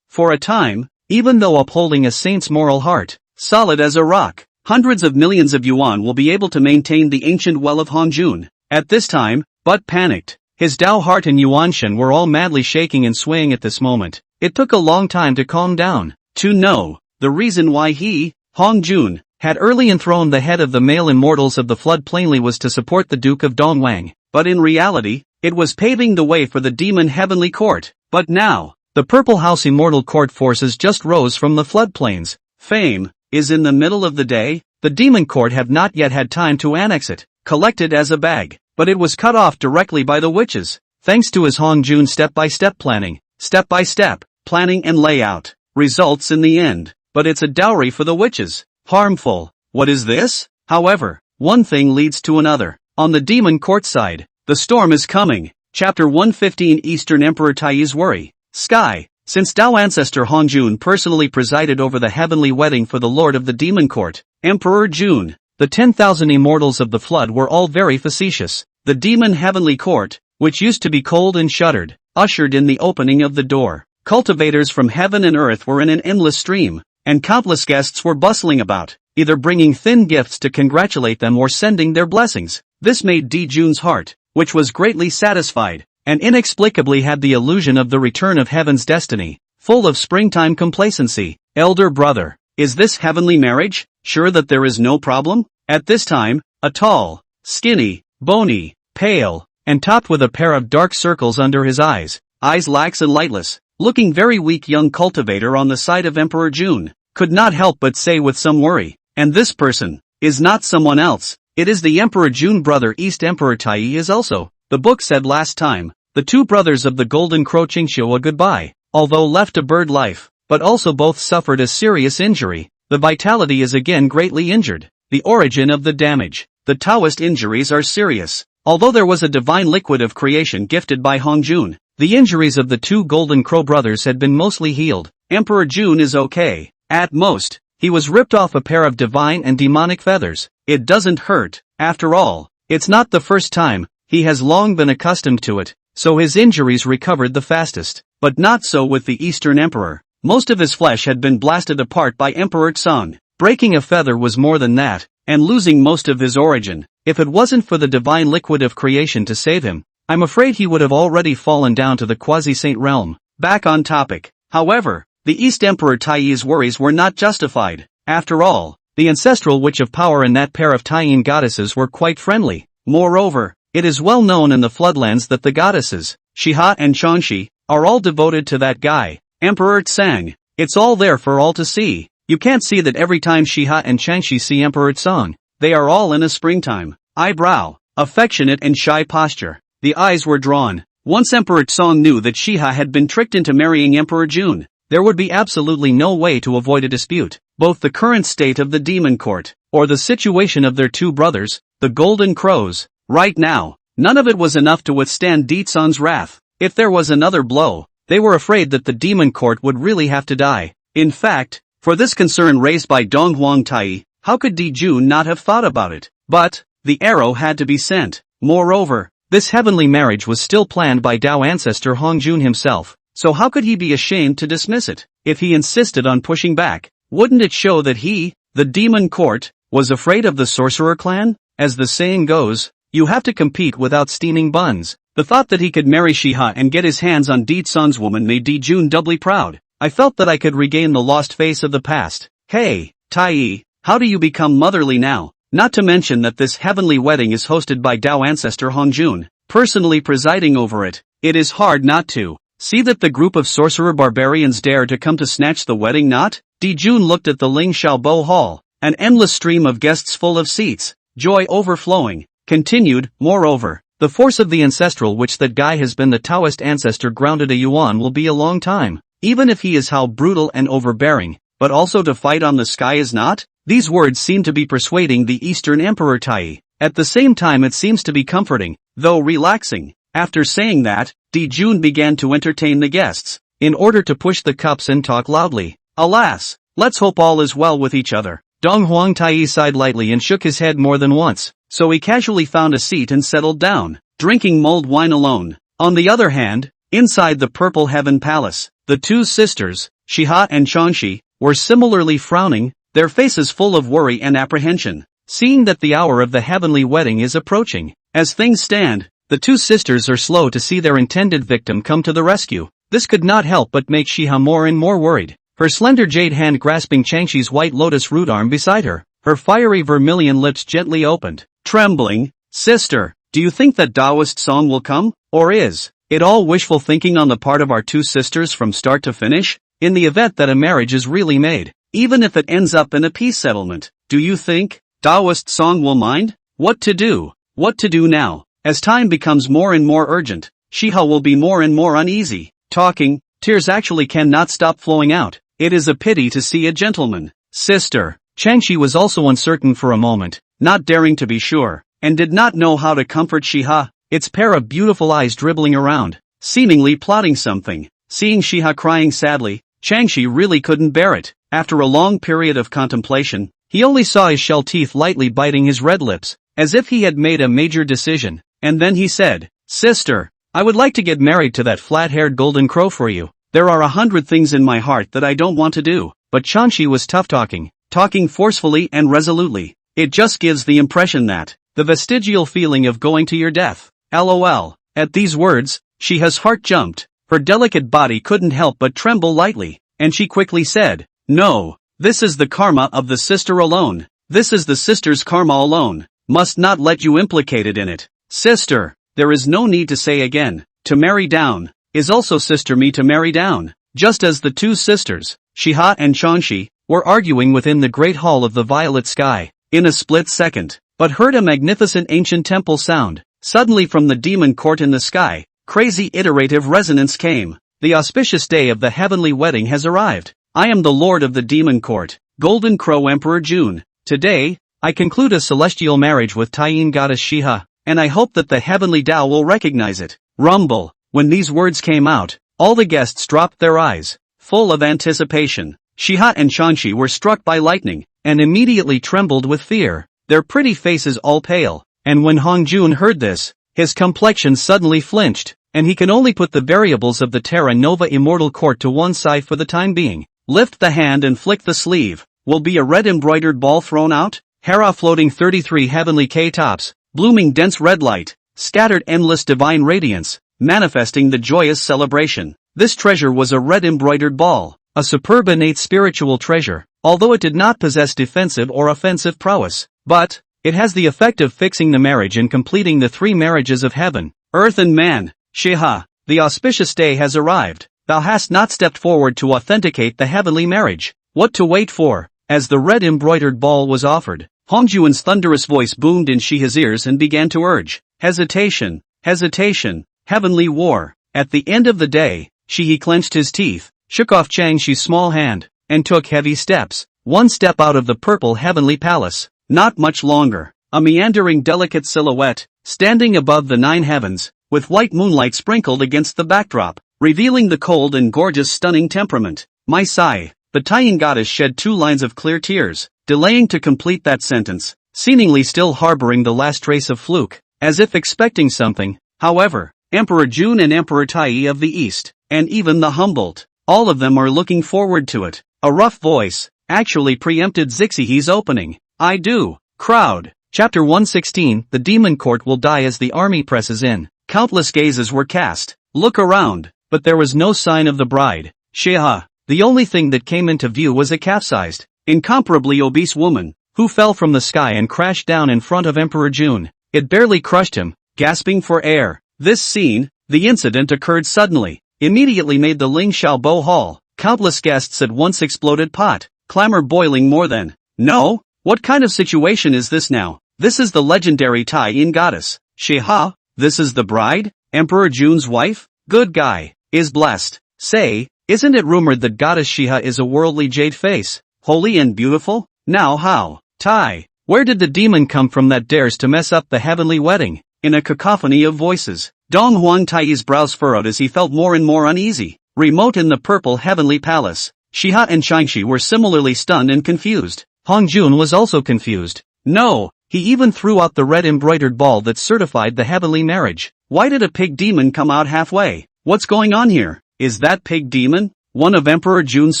for a time, even though upholding a saint's moral heart, solid as a rock, hundreds of millions of yuan will be able to maintain the ancient well of Hongjun. At this time, but panicked. His Dao heart and Yuanshan were all madly shaking and swaying at this moment. It took a long time to calm down, to know the reason why he, Hongjun, had early enthroned the head of the male immortals of the flood plainly was to support the Duke of Dongwang, but in reality, it was paving the way for the demon heavenly court. But now, the Purple House Immortal Court forces just rose from the floodplains. Fame is in the middle of the day. The demon court have not yet had time to annex it, collect it as a bag, but it was cut off directly by the witches, thanks to his Hongjun step-by-step planning and layout, results in the end, but it's a dowry for the witches. Harmful. What is this? However, one thing leads to another. On the demon court side, the storm is coming. Chapter 115 Eastern Emperor Taiyi's Worry. Sky. Since Dao ancestor Hongjun personally presided over the heavenly wedding for the Lord of the Demon Court, Emperor Jun, the 10,000 immortals of the flood were all very facetious. The demon heavenly court, which used to be cold and shuttered, ushered in the opening of the door. Cultivators from heaven and earth were in an endless stream, and countless guests were bustling about, either bringing thin gifts to congratulate them or sending their blessings. This made Di Jun's heart, which was greatly satisfied, and inexplicably had the illusion of the return of heaven's destiny, full of springtime complacency. Elder brother, is this heavenly marriage? Sure that there is no problem? At this time, a tall, skinny, bony, pale, and topped with a pair of dark circles under his eyes lax and lightless, looking very weak young cultivator on the side of Emperor Jun, could not help but say with some worry, and this person is not someone else. It is the Emperor Jun brother East Emperor Taiyi is also. The book said last time, the two brothers of the Golden Crow Qingxiu a goodbye, although left to bird life, but also both suffered a serious injury. The vitality is again greatly injured. The origin of the damage. The Taoist injuries are serious. Although there was a divine liquid of creation gifted by Hongjun, the injuries of the two Golden Crow brothers had been mostly healed. Emperor Jun is okay. At most, he was ripped off a pair of divine and demonic feathers. It doesn't hurt. After all, it's not the first time. He has long been accustomed to it, so his injuries recovered the fastest. But not so with the Eastern Emperor. Most of his flesh had been blasted apart by Emperor Tsang. Breaking a feather was more than that, and losing most of his origin. If it wasn't for the divine liquid of creation to save him, I'm afraid he would have already fallen down to the quasi-saint realm. Back on topic. However, the East Emperor Taiyi's worries were not justified. After all, the ancestral witch of power and that pair of tying goddesses were quite friendly. Moreover, it is well known in the floodlands that the goddesses, Shiha and Changshi, are all devoted to that guy, Emperor Tsang. It's all there for all to see. You can't see that every time Shiha and Changshi see Emperor Tsang. They are all in a springtime, eyebrow, affectionate and shy posture. The eyes were drawn. Once Emperor Tsang knew that Shiha had been tricked into marrying Emperor Jun, there would be absolutely no way to avoid a dispute. Both the current state of the demon court, or the situation of their two brothers, the Golden Crows, right now, none of it was enough to withstand Di Tsang's wrath. If there was another blow, they were afraid that the demon court would really have to die. In fact, for this concern raised by Dong Huang Tai, how could Di Jun not have thought about it? But, the arrow had to be sent. Moreover, this heavenly marriage was still planned by Dao ancestor Hong Jun himself, so how could he be ashamed to dismiss it? If he insisted on pushing back, wouldn't it show that he, the demon court, was afraid of the sorcerer clan? As the saying goes, you have to compete without steaming buns. The thought that he could marry Shiha and get his hands on Di Tsang's woman made Di Jun doubly proud. I felt that I could regain the lost face of the past. Hey, Tai, how do you become motherly now? Not to mention that this heavenly wedding is hosted by Dao ancestor Hong Jun, personally presiding over it. It is hard not to see that the group of sorcerer barbarians dare to come to snatch the wedding knot. Di Jun looked at the Ling Xiaobo Hall, an endless stream of guests full of seats, joy overflowing, continued. Moreover, the force of the ancestral which that guy has been the Taoist ancestor grounded a yuan will be a long time, even if he is how brutal and overbearing, but also to fight on the sky is not? These words seem to be persuading the Eastern Emperor Tai. At the same time it seems to be comforting, though relaxing. After saying that, Di Jun began to entertain the guests, in order to push the cups and talk loudly. Alas, let's hope all is well with each other. Dong Huang Tai sighed lightly and shook his head more than once, so he casually found a seat and settled down, drinking mulled wine alone. On the other hand, inside the Purple Heaven Palace, the two sisters, Shiha and Changshi, were similarly frowning, their faces full of worry and apprehension, seeing that the hour of the heavenly wedding is approaching. As things stand, the two sisters are slow to see their intended victim come to the rescue. This could not help but make Shiha more and more worried, her slender jade hand grasping Changshi's white lotus root arm beside her, her fiery vermilion lips gently opened. Trembling, sister, do you think that Taoist song will come, or is it all wishful thinking on the part of our two sisters from start to finish? In the event that a marriage is really made, even if it ends up in a peace settlement, do you think Taoist song will mind? What to do? What to do now? As time becomes more and more urgent, Shiha will be more and more uneasy. Talking, tears actually cannot stop flowing out. It is a pity to see a gentleman. Sister, Changshi was also uncertain for a moment, not daring to be sure, and did not know how to comfort Shiha, its pair of beautiful eyes dribbling around, seemingly plotting something. Seeing Shiha crying sadly, Changshi really couldn't bear it. After a long period of contemplation, he only saw his shell teeth lightly biting his red lips, as if he had made a major decision, and then he said, Sister, I would like to get married to that flat-haired golden crow for you. There are 100 things in my heart that I don't want to do. But Changshi was tough-talking, talking forcefully and resolutely. It just gives the impression that, the vestigial feeling of going to your death. LOL. At these words, Shiha's heart jumped. Her delicate body couldn't help but tremble lightly, and she quickly said, No, this is the karma of the sister alone. This is the sister's karma alone. Must not let you implicated in it. Sister, there is no need to say again. To marry down, is also sister me to marry down. Just as the two sisters, Shiha and Changshi, were arguing within the great hall of the violet sky, in a split second, but heard a magnificent ancient temple sound. Suddenly from the demon court in the sky, crazy iterative resonance came. The auspicious day of the heavenly wedding has arrived. I am the lord of the demon court, Golden Crow Emperor Jun. Today, I conclude a celestial marriage with Taiyin goddess Shiha, and I hope that the heavenly Tao will recognize it. Rumble. When these words came out, all the guests dropped their eyes, full of anticipation. Shiha and Changshi were struck by lightning, and immediately trembled with fear, their pretty faces all pale. And when Hong Jun heard this, his complexion suddenly flinched, and he can only put the variables of the Terra Nova Immortal Court to one side for the time being. Lift the hand and flick the sleeve. Will be a red embroidered ball thrown out? Hera floating 33 heavenly K-tops, blooming dense red light, scattered endless divine radiance, manifesting the joyous celebration. This treasure was a red embroidered ball. a superb innate spiritual treasure, although it did not possess defensive or offensive prowess. But it has the effect of fixing the marriage and completing the three marriages of heaven, earth and man. Shiha, the auspicious day has arrived. Thou hast not stepped forward to authenticate the heavenly marriage. What to wait for? As the red embroidered ball was offered, Hongjuan's thunderous voice boomed in Shiha's ears and began to urge, hesitation, hesitation, heavenly war. At the end of the day, Shihi clenched his teeth, shook off Changshi's small hand, and took heavy steps. One step out of the purple heavenly palace. Not much longer. A meandering delicate silhouette, standing above the nine heavens, with white moonlight sprinkled against the backdrop, revealing the cold and gorgeous stunning temperament. My sigh. The Taiyin goddess shed 2 lines of clear tears, delaying to complete that sentence, seemingly still harboring the last trace of fluke, as if expecting something. However, Emperor Jun and Emperor Tai of the East, and even the Humboldt, all of them are looking forward to it. A rough voice actually preempted Zixihe's opening. I do. Crowd. Chapter 116. The demon court will die as the army presses in. Countless gazes were cast. Look around. But there was no sign of the bride. Shiha. The only thing that came into view was a capsized, incomparably obese woman, who fell from the sky and crashed down in front of Emperor Jun. It barely crushed him, gasping for air. This scene, the incident occurred suddenly, immediately made the Ling Xiaobo Hall. Countless guests at once exploded pot, clamor boiling more than. No? What kind of situation is this now? This is the legendary Taiyin goddess. Shiha, this is the bride? Emperor Jun's wife? Good guy. Is blessed. Say, isn't it rumored that goddess Shiha is a worldly jade face? Holy and beautiful? Now how? Tai, where did the demon come from that dares to mess up the heavenly wedding? In a cacophony of voices, Dong Huang Tai's brows furrowed as he felt more and more uneasy. Remote in the purple heavenly palace, Shiha and Shangxi were similarly stunned and confused. Hongjun was also confused. No, he even threw out the red embroidered ball that certified the heavenly marriage. Why did a pig demon come out halfway? What's going on here? Is that pig demon one of Emperor Jun's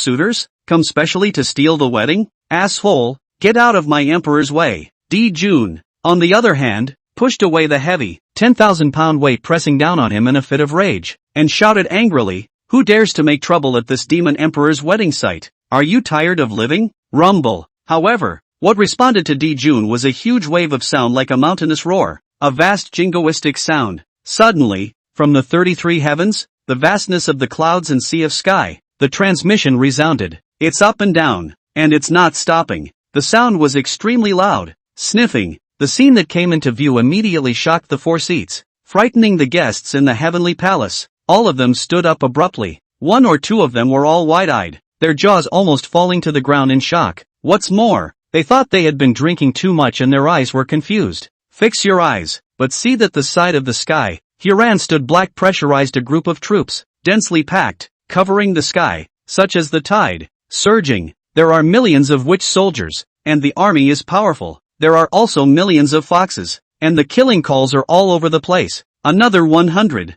suitors, come specially to steal the wedding? Asshole, get out of my emperor's way. D. Jun, on the other hand, pushed away the heavy, 10,000-pound weight pressing down on him in a fit of rage, and shouted angrily, who dares to make trouble at this demon emperor's wedding site? Are you tired of living? Rumble. However, what responded to D. Jun was a huge wave of sound like a mountainous roar, a vast jingoistic sound. Suddenly, from the 33 heavens, the vastness of the clouds and sea of sky, the transmission resounded. It's up and down, and it's not stopping. The sound was extremely loud. Sniffing, the scene that came into view immediately shocked the 4 seats, frightening the guests in the heavenly palace. All of them stood up abruptly. 1 or 2 of them were all wide-eyed, their jaws almost falling to the ground in shock. What's more, they thought they had been drinking too much and their eyes were confused. Fix your eyes, but see that the side of the sky, herein stood black pressurized a group of troops, densely packed, covering the sky, such as the tide, surging. There are millions of witch soldiers, and the army is powerful. There are also millions of foxes, and the killing calls are all over the place. Another 100,000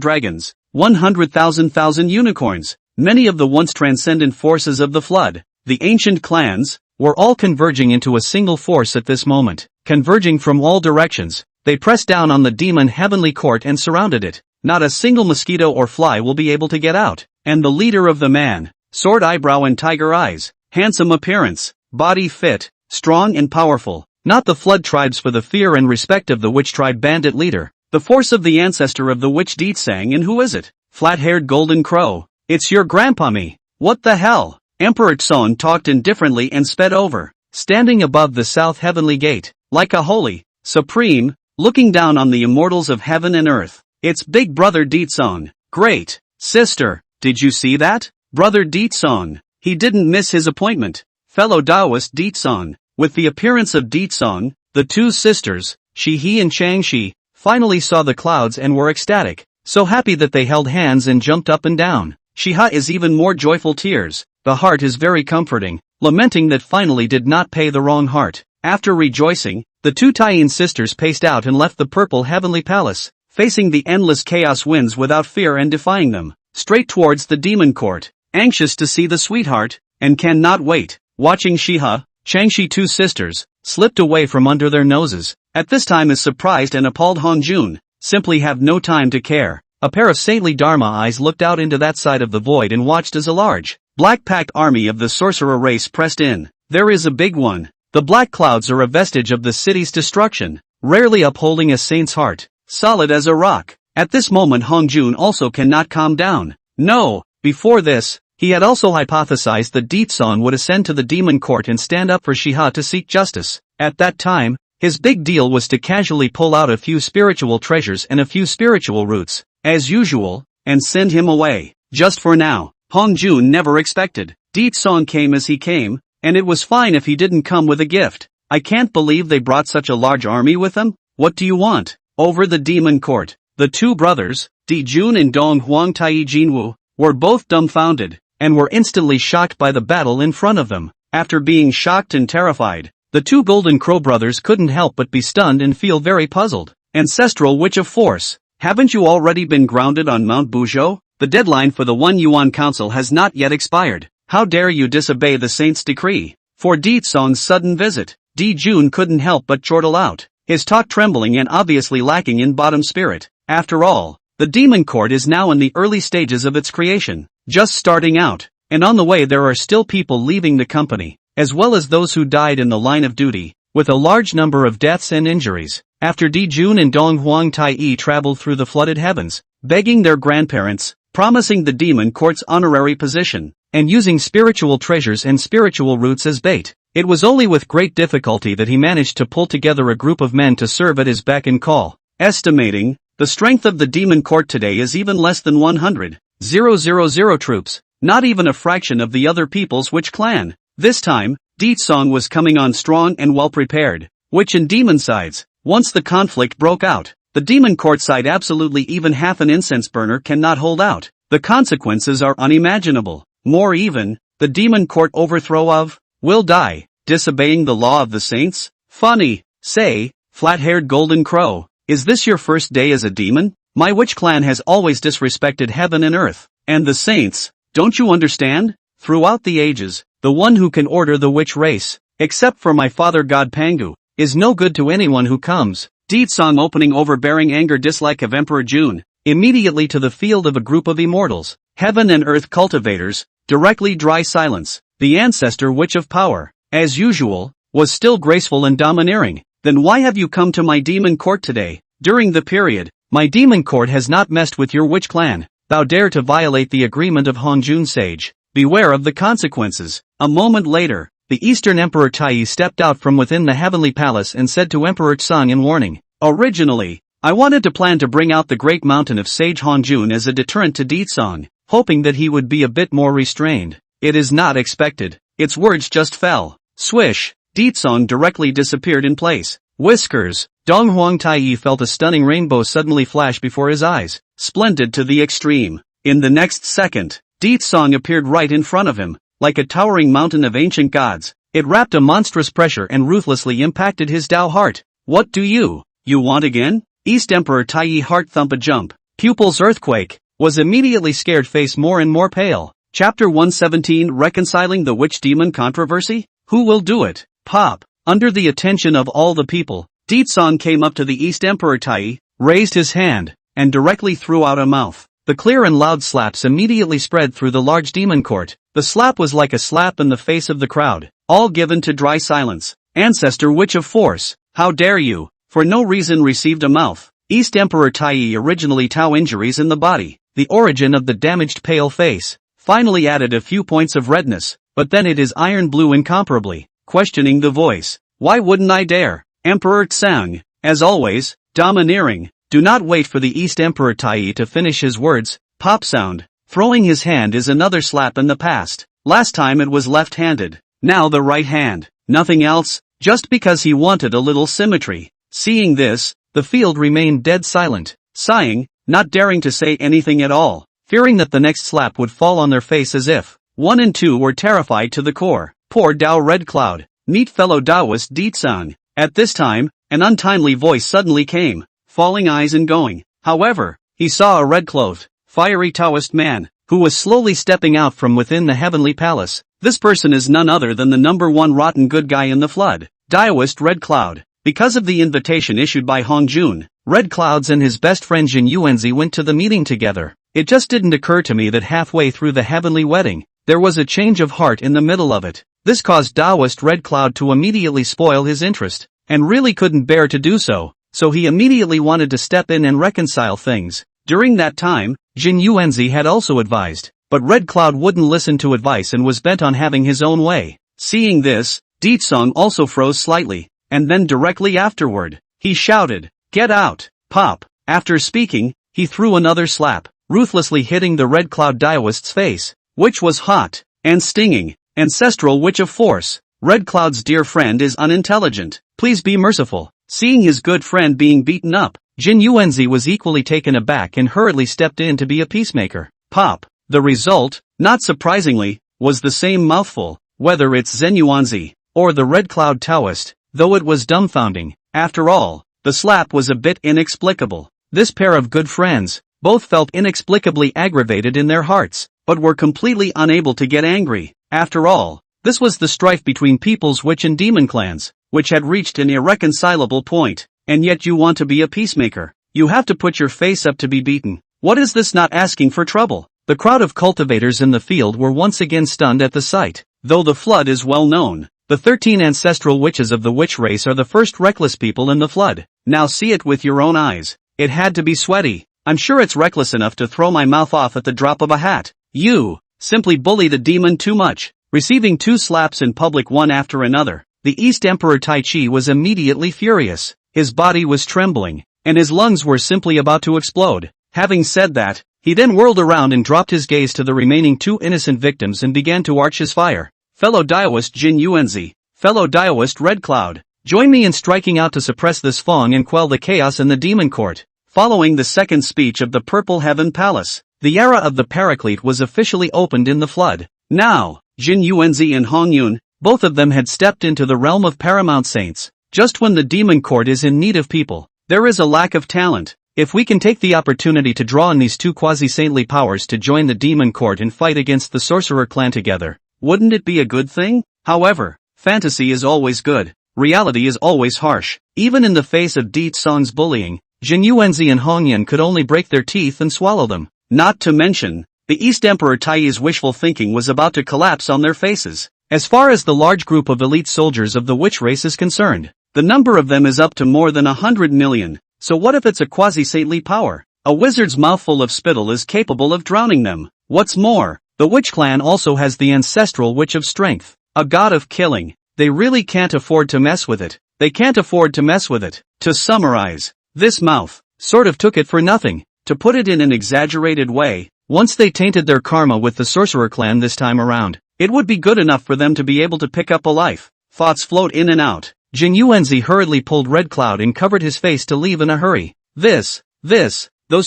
dragons, 100,000 unicorns, many of the once transcendent forces of the flood, the ancient clans, were all converging into a single force at this moment. Converging from all directions, they pressed down on the demon heavenly court and surrounded it. Not a single mosquito or fly will be able to get out. And the leader of the man, sword eyebrow and tiger eyes, handsome appearance, body fit, strong and powerful, not the flood tribes for the fear and respect of the witch tribe bandit leader, the force of the ancestor of the witch Deetsang. And who is it? Flat-haired golden crow. It's your grandpa me. What the hell? Emperor Xon talked indifferently and sped over, standing above the south heavenly gate, like a holy, supreme, looking down on the immortals of heaven and earth. It's big brother Deetsong. Great. Sister, did you see that? Brother Deetsong. He didn't miss his appointment. Fellow Taoist Deetsong. With the appearance of Deetsong, the 2 sisters, Shihi and Changxi, finally saw the clouds and were ecstatic, so happy that they held hands and jumped up and down. Shiha is even more joyful tears. The heart is very comforting, lamenting that finally did not pay the wrong heart. After rejoicing, the 2 Taiyin sisters paced out and left the purple heavenly palace, facing the endless chaos winds without fear and defying them, straight towards the demon court, anxious to see the sweetheart, and cannot wait. Watching Shiha, Changxi 2 sisters, slipped away from under their noses. At this time is surprised and appalled Hongjun, simply have no time to care. A pair of saintly Dharma eyes looked out into that side of the void and watched as a large, black-packed army of the sorcerer race pressed in. There is a big one. The black clouds are a vestige of the city's destruction, rarely upholding a saint's heart, solid as a rock. At this moment Hongjun also cannot calm down. No, before this, he had also hypothesized that Deetsong would ascend to the demon court and stand up for Shiha to seek justice. At that time, his big deal was to casually pull out a few spiritual treasures and a few spiritual roots, as usual, and send him away. Just for now, Hongjun never expected. Deetsong came as he came, and it was fine if he didn't come with a gift. I can't believe they brought such a large army with them. What do you want? Over the demon court, the two brothers, Dijun and Dong Huang Tai Jinwu, were both dumbfounded, and were instantly shocked by the battle in front of them. After being shocked and terrified, the two Golden Crow brothers couldn't help but be stunned and feel very puzzled. Ancestral Witch of Force, haven't you already been grounded on Mount Buzhou? The deadline for the One Yuan Council has not yet expired. How dare you disobey the saint's decree? For Deetsong's sudden visit, Dijun couldn't help but chortle out, his talk trembling and obviously lacking in bottom spirit. After all, the demon court is now in the early stages of its creation, just starting out, and on the way there are still people leaving the company, as well as those who died in the line of duty, with a large number of deaths and injuries. After Dijun and Dong Huang Tai traveled through the flooded heavens, begging their grandparents, promising the demon court's honorary position, and using spiritual treasures and spiritual roots as bait, it was only with great difficulty that he managed to pull together a group of men to serve at his beck and call. Estimating, the strength of the demon court today is even less than 100,000 troops, not even a fraction of the other people's witch clan. This time, Deetsong was coming on strong and well prepared. Witch and demon sides. Once the conflict broke out, the demon court side absolutely even half an incense burner cannot hold out. The consequences are unimaginable. More even, the demon court overthrow of will die, disobeying the law of the saints? Funny, say, flat-haired Golden Crow, is this your first day as a demon? My witch clan has always disrespected heaven and earth, and the saints, don't you understand? Throughout the ages, the one who can order the witch race, except for my father god Pangu, is no good to anyone who comes. Deetsong opening overbearing anger dislike of Emperor Jun, immediately to the field of a group of immortals, heaven and earth cultivators, directly dry silence. The ancestor witch of power, as usual, was still graceful and domineering. Then why have you come to my demon court today? During the period, my demon court has not messed with your witch clan. Thou dare to violate the agreement of Hongjun sage. Beware of the consequences. A moment later, the Eastern Emperor Tai stepped out from within the heavenly palace and said to Emperor Tsang in warning, originally, I wanted to plan to bring out the great mountain of sage Hongjun as a deterrent to Deetsong, hoping that he would be a bit more restrained. It is not expected. Its words just fell. Swish, Deetsong directly disappeared in place. Whiskers, Dong Huang Tai felt a stunning rainbow suddenly flash before his eyes, splendid to the extreme. In the next second, Deetsong appeared right in front of him, like a towering mountain of ancient gods. It wrapped a monstrous pressure and ruthlessly impacted his Dao heart. What do you want again? East Emperor Tai heart thump a jump. Pupils earthquake, was immediately scared face more and more pale. Chapter 117 Reconciling the Witch-Demon Controversy? Who will do it? Pop. Under the attention of all the people, Deetsong came up to the East Emperor Tai, raised his hand, and directly threw out a mouth. The clear and loud slaps immediately spread through the large demon court. The slap was like a slap in the face of the crowd, all given to dry silence. Ancestor Witch of Force, how dare you, for no reason received a mouth. East Emperor Tai originally Tao injuries in the body, the origin of the damaged pale face, finally added a few points of redness, but then it is iron blue incomparably, questioning the voice. Why wouldn't I dare? Emperor Tsang, as always, domineering. Do not wait for the East Emperor Tai to finish his words. Pop sound. Throwing his hand is another slap in the past. Last time it was left-handed. Now the right hand. Nothing else, just because he wanted a little symmetry. Seeing this, the field remained dead silent, sighing, not daring to say anything at all, fearing that the next slap would fall on their face as if. 1 and 2 were terrified to the core. Poor Dao Red Cloud. Meet fellow Taoist Deetsong. At this time, an untimely voice suddenly came, falling eyes and going. However, he saw a red-clothed, fiery Taoist man, who was slowly stepping out from within the heavenly palace. This person is none other than the #1 rotten good guy in the flood, Taoist Red Cloud. Because of the invitation issued by Hongjun, Red Clouds and his best friend Jin Yuanzi went to the meeting together. It just didn't occur to me that halfway through the heavenly wedding, there was a change of heart in the middle of it. This caused Taoist Red Cloud to immediately spoil his interest, and really couldn't bear to do so, so he immediately wanted to step in and reconcile things. During that time, Jin Yuanzi had also advised, but Red Cloud wouldn't listen to advice and was bent on having his own way. Seeing this, Song also froze slightly, and then directly afterward, he shouted, "Get out, Pop!" After speaking, he threw another slap, ruthlessly hitting the Red Cloud Taoist's face, which was hot and stinging. Ancestral Witch of Force. Red Cloud's dear friend is unintelligent. Please be merciful. Seeing his good friend being beaten up, Jin Yuanzi was equally taken aback and hurriedly stepped in to be a peacemaker. Pop. The result, not surprisingly, was the same mouthful, whether it's Zen Yuanzi or the Red Cloud Taoist, though it was dumbfounding. After all, the slap was a bit inexplicable. This pair of good friends, both felt inexplicably aggravated in their hearts, but were completely unable to get angry. After all, this was the strife between people's witch and demon clans, which had reached an irreconcilable point, and yet you want to be a peacemaker. You have to put your face up to be beaten. What is this not asking for trouble? The crowd of cultivators in the field were once again stunned at the sight. Though the flood is well known, the 13 ancestral witches of the witch race are the first reckless people in the flood. Now see it with your own eyes. It had to be sweaty. I'm sure it's reckless enough to throw my mouth off at the drop of a hat. You simply bully the demon too much. Receiving 2 slaps in public one after another, the East Emperor Tai Chi was immediately furious. His body was trembling, and his lungs were simply about to explode. Having said that, he then whirled around and dropped his gaze to the remaining 2 innocent victims and began to arch his fire. Fellow Taoist Jin Yuanzi, fellow Taoist Red Cloud, join me in striking out to suppress this Fong and quell the chaos in the demon court. Following the second speech of the Purple Heaven Palace, the era of the Paraclete was officially opened in the flood. Now, Jin Yuanzi and Hong Yun, both of them had stepped into the realm of paramount saints. Just when the demon court is in need of people, there is a lack of talent. If we can take the opportunity to draw on these 2 quasi-saintly powers to join the demon court and fight against the sorcerer clan together, wouldn't it be a good thing? However, fantasy is always good. Reality is always harsh. Even in the face of Song's bullying, Jin Yuanzi and Hong Yun could only break their teeth and swallow them. Not to mention, the East Emperor Tai's wishful thinking was about to collapse on their faces. As far as the large group of elite soldiers of the witch race is concerned, the number of them is up to more than 100 million. So what if it's a quasi-saintly power? A wizard's mouthful of spittle is capable of drowning them. What's more, the witch clan also has the ancestral witch of strength, a god of killing. They really can't afford to mess with it. They can't afford to mess with it. To summarize, this mouth sort of took it for nothing. To put it in an exaggerated way, once they tainted their karma with the sorcerer clan this time around, it would be good enough for them to be able to pick up a life. Thoughts float in and out. Jin Yuanzi hurriedly pulled Red Cloud and covered his face to leave in a hurry. Those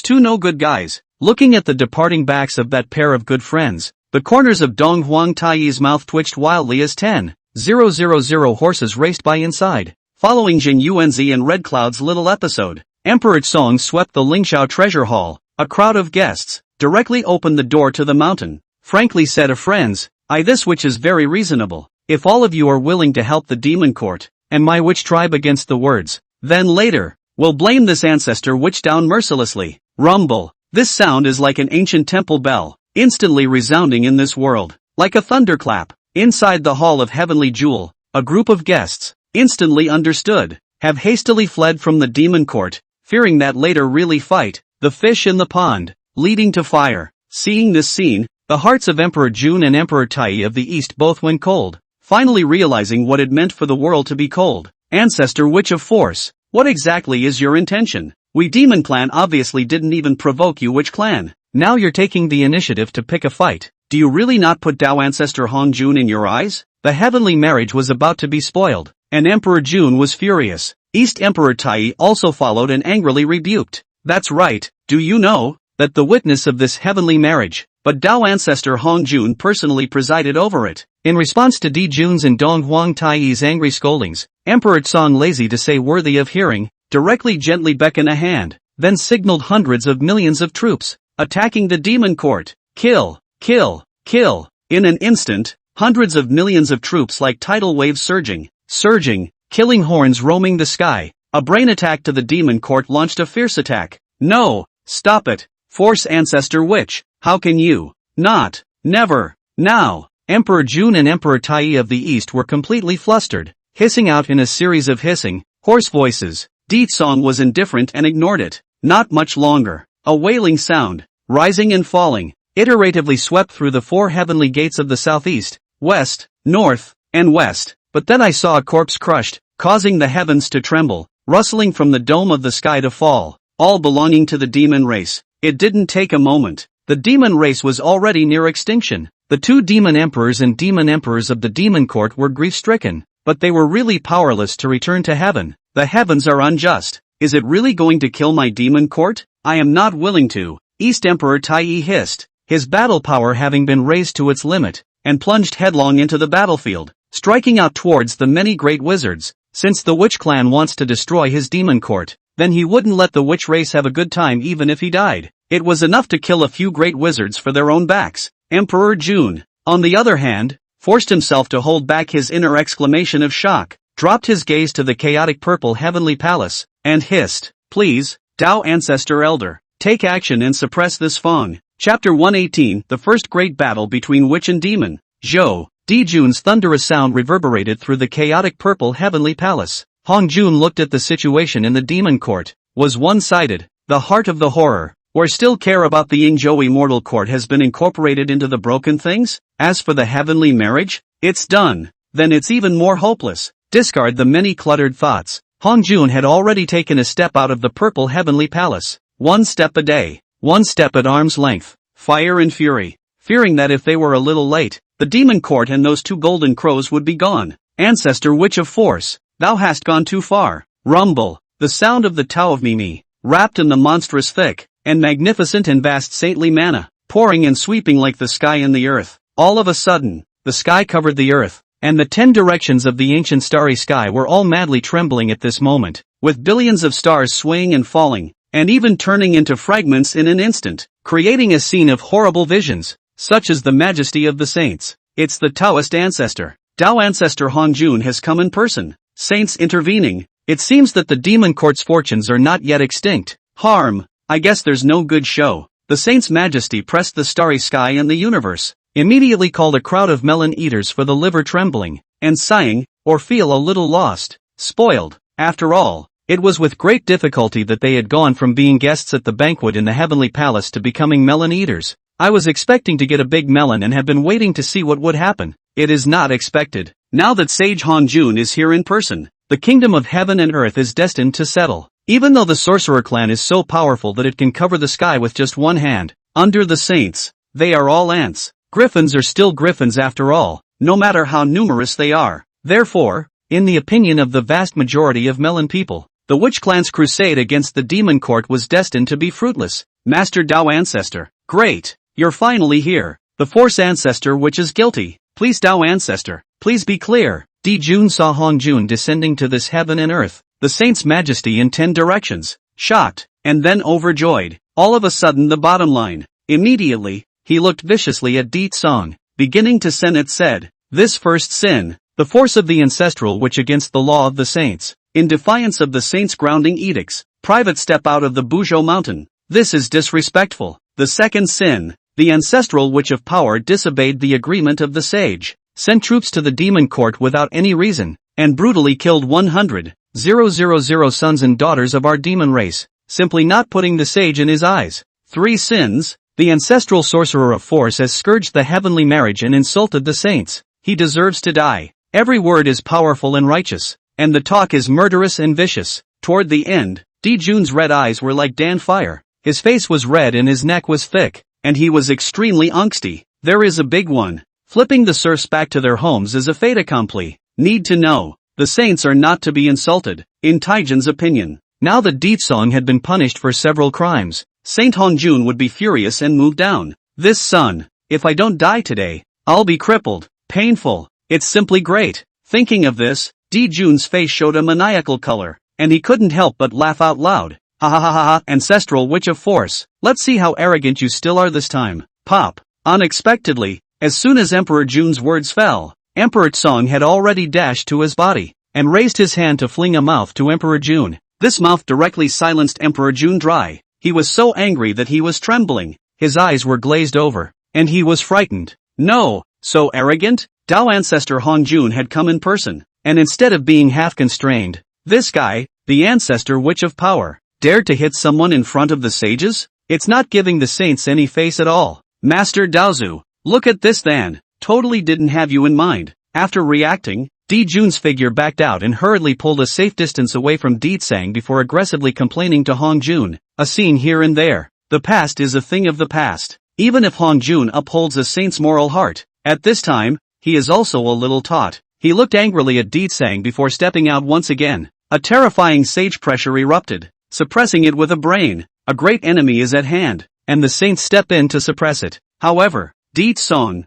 2 no good guys. Looking at the departing backs of that pair of good friends, the corners of Dong Huang Taiyi's mouth twitched wildly as 10,000 horses raced by inside. Following Jin Yuanzi and Red Cloud's little episode, Emperor Song swept the Lingxiao treasure hall. A crowd of guests directly opened the door to the mountain. Frankly said of friends, this which is very reasonable. If all of you are willing to help the demon court and my witch tribe against the words, then later, we'll blame this ancestor witch down mercilessly. Rumble. This sound is like an ancient temple bell, instantly resounding in this world, like a thunderclap. Inside the hall of Heavenly Jewel, a group of guests, instantly understood, have hastily fled from the demon court, fearing that later really fight, the fish in the pond, leading to fire. Seeing this scene, the hearts of Emperor Jun and Emperor Tai of the East both went cold, finally realizing what it meant for the world to be cold. Ancestor Witch of Force, what exactly is your intention? We Demon Clan obviously didn't even provoke you Witch Clan. Now you're taking the initiative to pick a fight. Do you really not put Tao Ancestor Hong Jun in your eyes? The heavenly marriage was about to be spoiled, and Emperor Jun was furious. East Emperor Tai also followed and angrily rebuked. That's right, do you know that the witness of this heavenly marriage, but Tao Ancestor Hong Jun personally presided over it. In response to Di Jun's and Dong Huang Tai's angry scoldings, Emperor Song, lazy to say worthy of hearing, directly gently beckoned a hand, then signaled hundreds of millions of troops, attacking the demon court. Kill, kill, kill. In an instant, hundreds of millions of troops like tidal waves surging, killing horns roaming the sky. A brain attack to the demon court launched a fierce attack. No, stop it. Force ancestor witch, how can you? Not, never, now. Emperor Jun and Emperor Tai of the East were completely flustered, hissing out in a series of hissing, hoarse voices. Di Song was indifferent and ignored it. Not much longer. A wailing sound, rising and falling, iteratively swept through the 4 heavenly gates of the southeast, west, north, and west. But then I saw a corpse crushed, causing the heavens to tremble, rustling from the dome of the sky to fall, all belonging to the demon race. It didn't take a moment. The demon race was already near extinction. The 2 demon emperors and demon emperors of the demon court were grief-stricken, but they were really powerless to return to heaven. The heavens are unjust. Is it really going to kill my demon court? I am not willing to. East Emperor Tai hissed, his battle power having been raised to its limit, and plunged headlong into the battlefield, striking out towards the many great wizards. Since the witch clan wants to destroy his demon court, then he wouldn't let the witch race have a good time even if he died. It was enough to kill a few great wizards for their own backs. Emperor Jun, on the other hand, forced himself to hold back his inner exclamation of shock, dropped his gaze to the chaotic purple heavenly palace, and hissed, "Please, Tao Ancestor Elder, take action and suppress this Fong." Chapter 118, The First Great Battle Between Witch and Demon. Zhou, Di Jun's thunderous sound reverberated through the chaotic purple heavenly palace. Hong Jun looked at the situation in the demon court, was one-sided, the heart of the horror. Or still care about the Yingzhou immortal court has been incorporated into the broken things? As for the heavenly marriage, it's done. Then it's even more hopeless. Discard the many cluttered thoughts. Hong Jun had already taken a step out of the purple heavenly palace. 1 step a day. 1 step at arm's length. Fire and fury. Fearing that if they were a little late, the demon court and those 2 golden crows would be gone. Ancestor witch of force, thou hast gone too far. Rumble. The sound of the Tao of Mimi, wrapped in the monstrous thick and magnificent and vast saintly manna, pouring and sweeping like the sky and the earth. All of a sudden, the sky covered the earth, and the 10 directions of the ancient starry sky were all madly trembling at this moment, with billions of stars swaying and falling, and even turning into fragments in an instant, creating a scene of horrible visions, such as the majesty of the saints. It's the Taoist ancestor. Tao Ancestor Hong Jun has come in person. Saints intervening. It seems that the demon court's fortunes are not yet extinct. Harm. I guess there's no good show. The Saint's Majesty pressed the starry sky and the universe, immediately called a crowd of melon eaters for the liver trembling, and sighing, or feel a little lost, spoiled. After all, it was with great difficulty that they had gone from being guests at the banquet in the heavenly palace to becoming melon eaters. I was expecting to get a big melon and have been waiting to see what would happen. It is not expected. Now that Sage Hong Jun is here in person, the kingdom of heaven and earth is destined to settle. Even though the sorcerer clan is so powerful that it can cover the sky with just one hand, under the saints, they are all ants. Griffins are still griffins after all, no matter how numerous they are. Therefore, in the opinion of the vast majority of melon people, the witch clan's crusade against the demon court was destined to be fruitless. Master Tao Ancestor, great, you're finally here. The Force Ancestor which is guilty. Please Tao Ancestor, please be clear. Di Jun saw Hong Jun descending to this heaven and earth, the Saint's Majesty in 10 directions, shocked, and then overjoyed. All of a sudden the bottom line. Immediately, he looked viciously at Di Tsong, beginning to sin. It said, this first sin, the force of the ancestral witch against the law of the saints, in defiance of the saints' grounding edicts, private step out of the Buzhou mountain. This is disrespectful. The second sin, the ancestral witch of power disobeyed the agreement of the sage, sent troops to the demon court without any reason, and brutally killed 100,000 sons and daughters of our demon race, simply not putting the sage in his eyes. 3 sins, the ancestral sorcerer of force has scourged the heavenly marriage and insulted the saints. He deserves to die. Every word is powerful and righteous, and the talk is murderous and vicious. Toward the end, Di Jun's red eyes were like Dan fire. His face was red and his neck was thick, and he was extremely angsty. There is a big one. Flipping the serfs back to their homes is a fait accompli. Need to know. The saints are not to be insulted, in Taijin's opinion. Now that Di Tsong had been punished for several crimes, Saint Hong Jun would be furious and move down. This son, if I don't die today, I'll be crippled. Painful. It's simply great. Thinking of this, Di Jun's face showed a maniacal color, and he couldn't help but laugh out loud. Ha ha ha ha ha, ancestral witch of force. Let's see how arrogant you still are this time. Pop. Unexpectedly, as soon as Emperor Jun's words fell, Emperor Tsong had already dashed to his body, and raised his hand to fling a mouth to Emperor Jun. This mouth directly silenced Emperor Jun dry. He was so angry that he was trembling. His eyes were glazed over. And he was frightened. No, so arrogant? Dao ancestor Hong Jun had come in person. And instead of being half constrained, this guy, the ancestor witch of power, dared to hit someone in front of the sages? It's not giving the saints any face at all. Master Daozu, look at this then. Totally didn't have you in mind. After reacting, Di Jun's figure backed out and hurriedly pulled a safe distance away from Di Tsang before aggressively complaining to Hong Jun. A scene here and there. The past is a thing of the past. Even if Hong Jun upholds a saint's moral heart, at this time, he is also a little taut. He looked angrily at Di Tsang before stepping out once again. A terrifying sage pressure erupted, suppressing it with a brain. A great enemy is at hand, and the saints step in to suppress it. However, Di Tsang,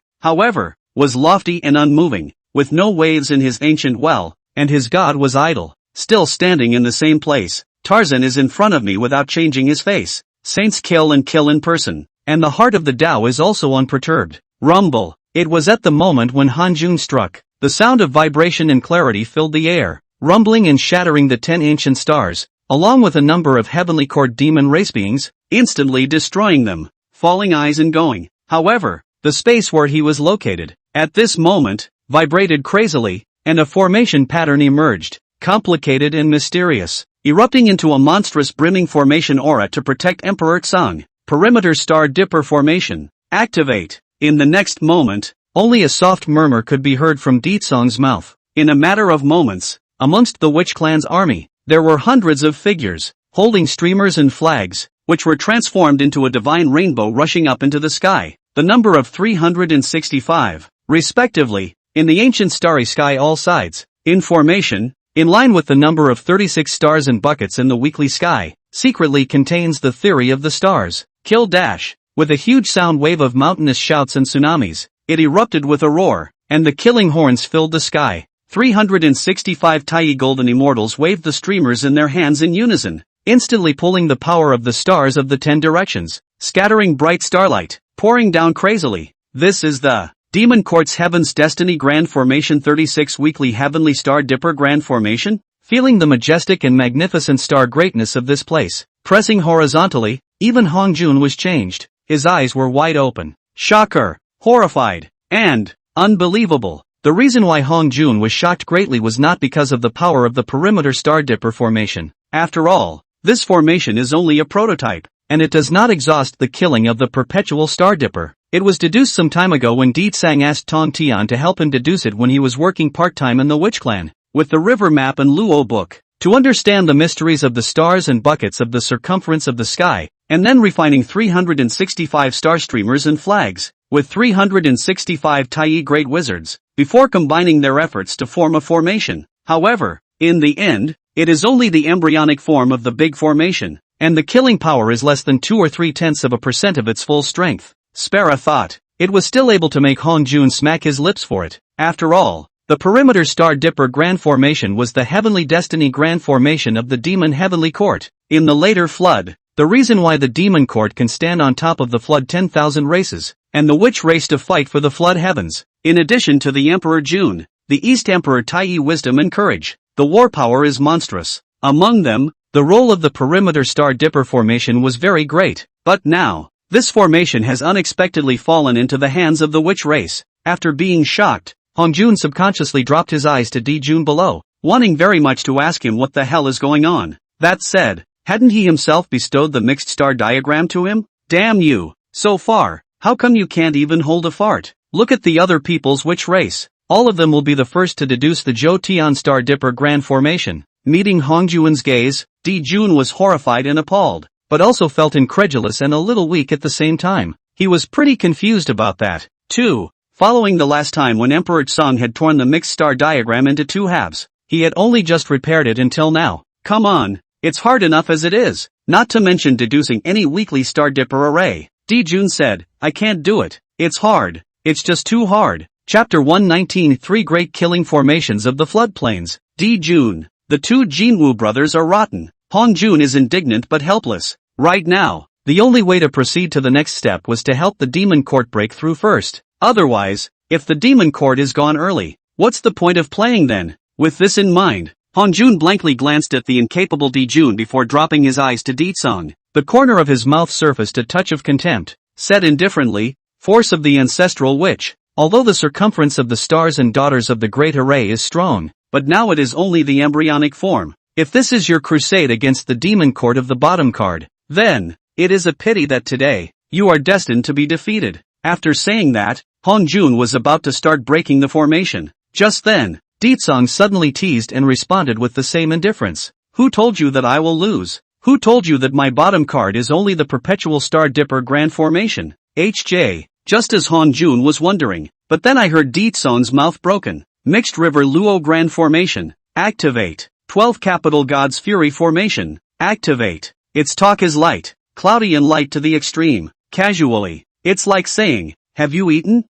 was lofty and unmoving, with no waves in his ancient well, and his god was idle, still standing in the same place. Tarzan is in front of me without changing his face. Saints kill and kill in person, and the heart of the Tao is also unperturbed. Rumble. It was at the moment when Han Jun struck. The sound of vibration and clarity filled the air, rumbling and shattering the 10 ancient stars, along with a number of heavenly court demon race beings, instantly destroying them, falling eyes and going. However, the space where he was located, at this moment, vibrated crazily, and a formation pattern emerged, complicated and mysterious, erupting into a monstrous brimming formation aura to protect Emperor Tsang. Perimeter Star Dipper Formation. Activate. In the next moment, only a soft murmur could be heard from Di Tsang's mouth. In a matter of moments, amongst the Witch Clan's army, there were hundreds of figures, holding streamers and flags, which were transformed into a divine rainbow rushing up into the sky, the number of 365, respectively, in the ancient starry sky all sides, in formation, in line with the number of 36 stars and buckets in the weekly sky, secretly contains the theory of the stars. Kill dash. With a huge sound wave of mountainous shouts and tsunamis, it erupted with a roar, and the killing horns filled the sky. 365 Tai golden immortals waved the streamers in their hands in unison, instantly pulling the power of the stars of the 10 directions, scattering bright starlight, pouring down crazily. This is the Demon Court's Heaven's Destiny Grand Formation 36 Weekly Heavenly Star Dipper Grand Formation. Feeling the majestic and magnificent star greatness of this place, pressing horizontally, even Hong Jun was changed. His eyes were wide open. Shocker, horrified, and unbelievable. The reason why Hong Jun was shocked greatly was not because of the power of the Perimeter Star Dipper Formation. After all, this formation is only a prototype, and it does not exhaust the killing of the Perpetual Star Dipper. It was deduced some time ago when Di Tsang asked Tong Tian to help him deduce it when he was working part-time in the Witch Clan, with the river map and Luo book, to understand the mysteries of the stars and buckets of the circumference of the sky, and then refining 365 star streamers and flags, with 365 Tai great wizards, before combining their efforts to form a formation. However, in the end, it is only the embryonic form of the big formation, and the killing power is less than 2 or 0.3% of its full strength. Spara thought. It was still able to make Hong Jun smack his lips for it. After all, the Perimeter Star Dipper Grand Formation was the Heavenly Destiny Grand Formation of the Demon Heavenly Court. In the later flood, the reason why the Demon Court can stand on top of the flood 10,000 races, and the Witch race to fight for the flood heavens. In addition to the Emperor Jun, the East Emperor Tai wisdom and courage, the war power is monstrous. Among them, the role of the Perimeter Star Dipper Formation was very great. But now, this formation has unexpectedly fallen into the hands of the Witch race. After being shocked, Hong Jun subconsciously dropped his eyes to Di Jun below, wanting very much to ask him what the hell is going on. That said, hadn't he himself bestowed the mixed star diagram to him? Damn you! So far, how come you can't even hold a fart? Look at the other people's Witch race. All of them will be the first to deduce the Zhou Tian Star Dipper Grand Formation. Meeting Hong Jun's gaze, Di Jun was horrified and appalled, but also felt incredulous and a little weak at the same time. He was pretty confused about that, too. Following the last time when Emperor Tsang had torn the mixed star diagram into 2 halves, he had only just repaired it until now. Come on, it's hard enough as it is, not to mention deducing any weekly star dipper array. Di Jun said, I can't do it. It's hard. It's just too hard. Chapter 119 3 Great Killing Formations of the Floodplains. Di Jun. The 2 Jinwu brothers are rotten. Hong Jun is indignant but helpless. Right now, the only way to proceed to the next step was to help the Demon Court break through first. Otherwise, if the Demon Court is gone early, what's the point of playing then? With this in mind, Hongjun blankly glanced at the incapable Dijun before dropping his eyes to Ditsong. The corner of his mouth surfaced a touch of contempt, said indifferently, "Force of the ancestral witch. Although the circumference of the stars and daughters of the great array is strong, but now it is only the embryonic form. If this is your crusade against the demon court of the bottom card, then, it is a pity that today, you are destined to be defeated." After saying that, Hongjun was about to start breaking the formation. Just then, Ditsong suddenly teased and responded with the same indifference. "Who told you that I will lose? Who told you that my bottom card is only the perpetual star dipper grand formation? HJ, just as Hongjun was wondering. But then I heard Ditsong's mouth broken. Mixed River Luo grand formation. Activate. 12 Capital God's Fury formation. Activate. Its talk is light, cloudy and light to the extreme. Casually. It's like saying, "Have you eaten?"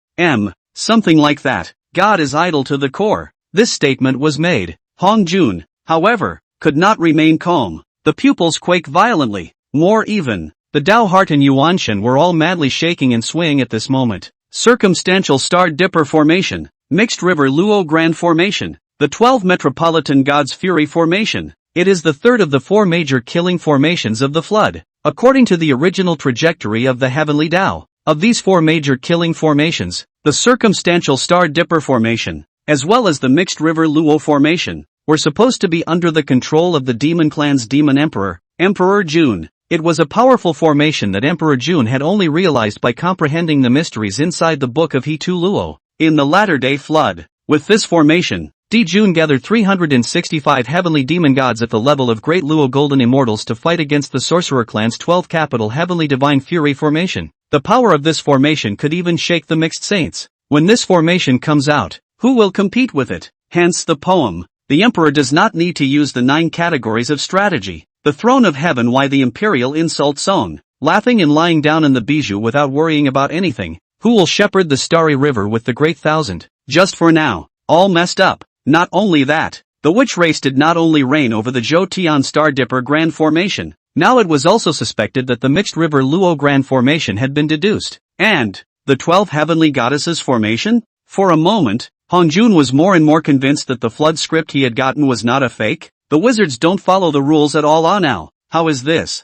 Something like that. God is idle to the core. This statement was made. Hongjun, however, could not remain calm. The pupils quake violently. More even, the Dao Heart and Yuanshan were all madly shaking and swaying at this moment. Circumstantial Star Dipper Formation. Mixed River Luo Grand Formation. The 12 Metropolitan God's Fury Formation. It is the third of the 4 major killing formations of the flood, according to the original trajectory of the heavenly Dao. Of these 4 major killing formations, the Circumstantial Star Dipper Formation, as well as the Mixed River Luo Formation, were supposed to be under the control of the Demon Clan's Demon Emperor, Emperor Jun. It was a powerful formation that Emperor Jun had only realized by comprehending the mysteries inside the book of He-Tu Luo. In the latter-day flood, with this formation, Dijun gathered 365 heavenly demon gods at the level of Great Luo Golden Immortals to fight against the Sorcerer Clan's 12 Capital Heavenly Divine Fury formation. The power of this formation could even shake the Mixed Saints. When this formation comes out, who will compete with it? Hence the poem. The Emperor does not need to use the 9 categories of strategy. The throne of heaven, why the imperial insult song, laughing and lying down in the bijou without worrying about anything. Who will shepherd the starry river with the great thousand? Just for now, all messed up. Not only that, the witch race did not only reign over the Zhou Tian Star Dipper Grand Formation, now it was also suspected that the Mixed River Luo Grand Formation had been deduced. And, the 12 Heavenly Goddesses Formation? For a moment, Hongjun was more and more convinced that the flood script he had gotten was not a fake. The wizards don't follow the rules at all now. How is this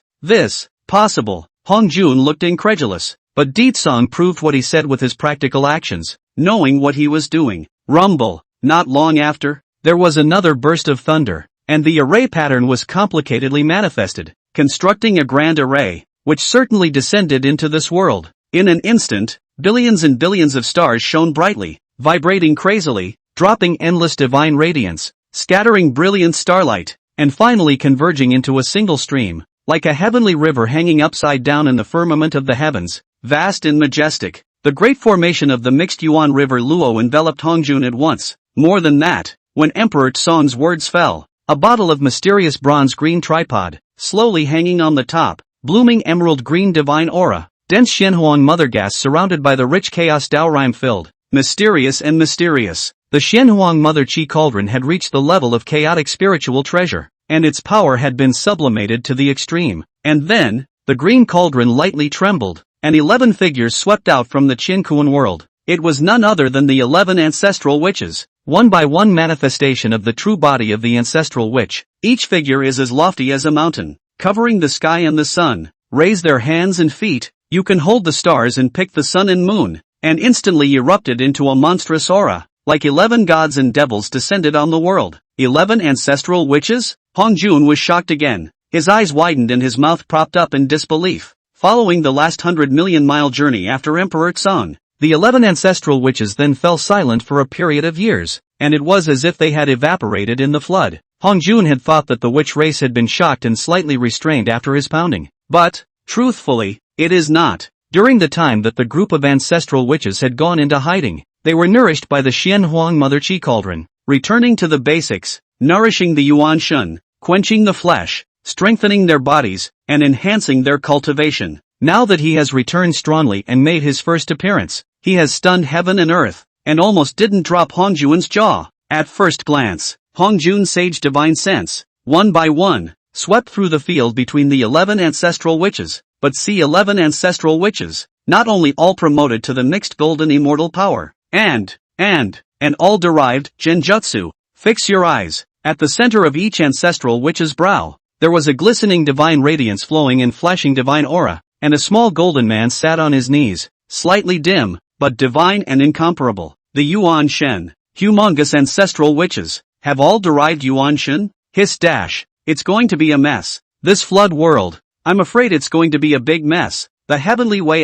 possible? Hongjun looked incredulous, but Ditsong proved what he said with his practical actions, knowing what he was doing. Rumble. Not long after, there was another burst of thunder, and the array pattern was complicatedly manifested, constructing a grand array, which certainly descended into this world. In an instant, billions and billions of stars shone brightly, vibrating crazily, dropping endless divine radiance, scattering brilliant starlight, and finally converging into a single stream, like a heavenly river hanging upside down in the firmament of the heavens, vast and majestic. The great formation of the mixed Yuan River Luo enveloped Hongjun at once. More than that, when Emperor Tsong's words fell, a bottle of mysterious bronze-green tripod, slowly hanging on the top, blooming emerald-green divine aura, dense Xianhuang mother gas surrounded by the rich chaos Dao rhyme filled, mysterious and mysterious. The Xianhuang mother chi cauldron had reached the level of chaotic spiritual treasure, and its power had been sublimated to the extreme. And then, the green cauldron lightly trembled, and 11 figures swept out from the Qinkuan world. It was none other than the 11 ancestral witches, one by one manifestation of the true body of the ancestral witch. Each figure is as lofty as a mountain, covering the sky and the sun. Raise their hands and feet, you can hold the stars and pick the sun and moon, and instantly erupted into a monstrous aura, like 11 gods and devils descended on the world. 11 ancestral witches? Hongjun was shocked again. His eyes widened and his mouth propped up in disbelief. Following the last 100-million-mile journey after Emperor Tsong, the 11 ancestral witches then fell silent for a period of years, and it was as if they had evaporated in the flood. Hongjun had thought that the witch race had been shocked and slightly restrained after his pounding. But, truthfully, it is not. During the time that the group of ancestral witches had gone into hiding, they were nourished by the Xianhuang Mother Chi Cauldron, returning to the basics, nourishing the Yuan Shun, quenching the flesh, strengthening their bodies, and enhancing their cultivation. Now that he has returned strongly and made his first appearance, he has stunned heaven and earth, and almost didn't drop Hongjun's jaw. At first glance, Hongjun's sage divine sense, one by one, swept through the field between the 11 ancestral witches, but see 11 ancestral witches, not only all promoted to the mixed golden immortal power, and all derived genjutsu. Fix your eyes, At the center of each ancestral witch's brow, there was a glistening divine radiance flowing in flashing divine aura, and a small golden man sat on his knees, slightly dim, but divine and incomparable. The Yuan Shen, humongous ancestral witches, have all derived Yuan Shen? Hiss dash. It's going to be a mess. This flood world. I'm afraid it's going to be a big mess. The heavenly way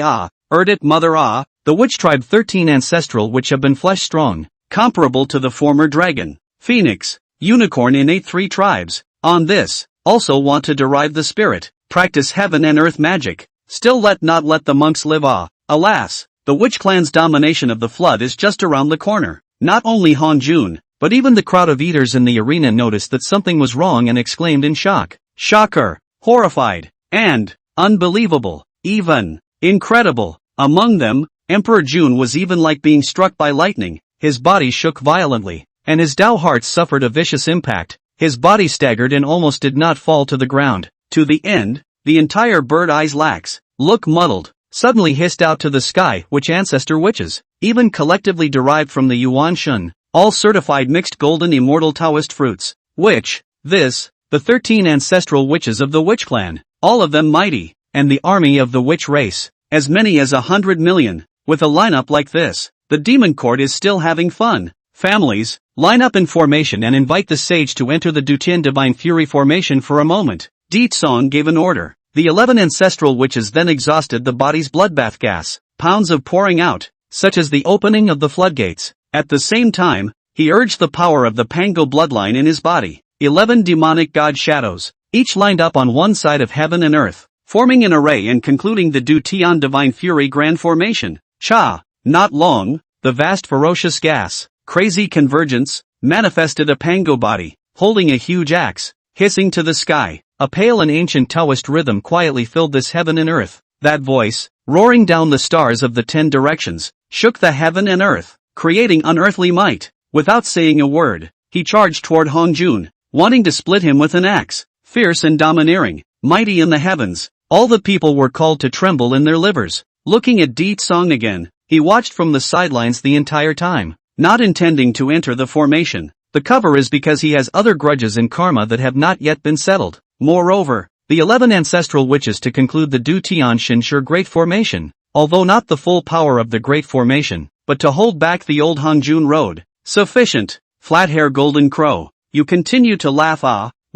Erdit mother the witch tribe 13 ancestral which have been flesh strong, comparable to the former dragon, phoenix, unicorn innate 3 tribes, on this, also want to derive the spirit, practice heaven and earth magic, still let the monks live alas, the witch clan's domination of the flood is just around the corner. Not only Han Jun, but even the crowd of eaters in the arena noticed that something was wrong and exclaimed in shock. Shocker, horrified, and unbelievable, even incredible. Among them, Emperor Jun was even like being struck by lightning. His body shook violently, and his Dao heart suffered a vicious impact. His body staggered and almost did not fall to the ground. To the end, the entire bird eyes lax, look muddled, suddenly hissed out to the sky, which ancestor witches, even collectively derived from the Yuan Shen, all certified mixed golden immortal Taoist fruits, which, the 13 ancestral witches of the witch clan, all of them mighty, and the army of the witch race, as many as 100 million, with a lineup like this, the demon court is still having fun. Families, line up in formation and invite the sage to enter the Dutian divine fury formation for a moment. Di Tsong gave an order. The 11 ancestral witches then exhausted the body's bloodbath gas, pounds of pouring out, such as the opening of the floodgates. At the same time, he urged the power of the Pango bloodline in his body. 11 demonic god shadows, each lined up on one side of heaven and earth, forming an array and concluding the Dutian divine fury grand formation. Cha! Not long, the vast ferocious gas, crazy convergence, manifested a Pango body, holding a huge axe, hissing to the sky. A pale and ancient Taoist rhythm quietly filled this heaven and earth. That voice, roaring down the stars of the 10 directions, shook the heaven and earth, creating unearthly might. Without saying a word, he charged toward Hong Jun, wanting to split him with an axe. Fierce and domineering, mighty in the heavens, all the people were called to tremble in their livers. Looking at Di Tsong again, he watched from the sidelines the entire time, not intending to enter the formation. The cover is because he has other grudges and karma that have not yet been settled. Moreover, the 11 ancestral witches to conclude the Du Tianxin Sure Great Formation, although not the full power of the Great Formation, but to hold back the old Hangjun Road. Sufficient. Flat hair golden crow, you continue to laugh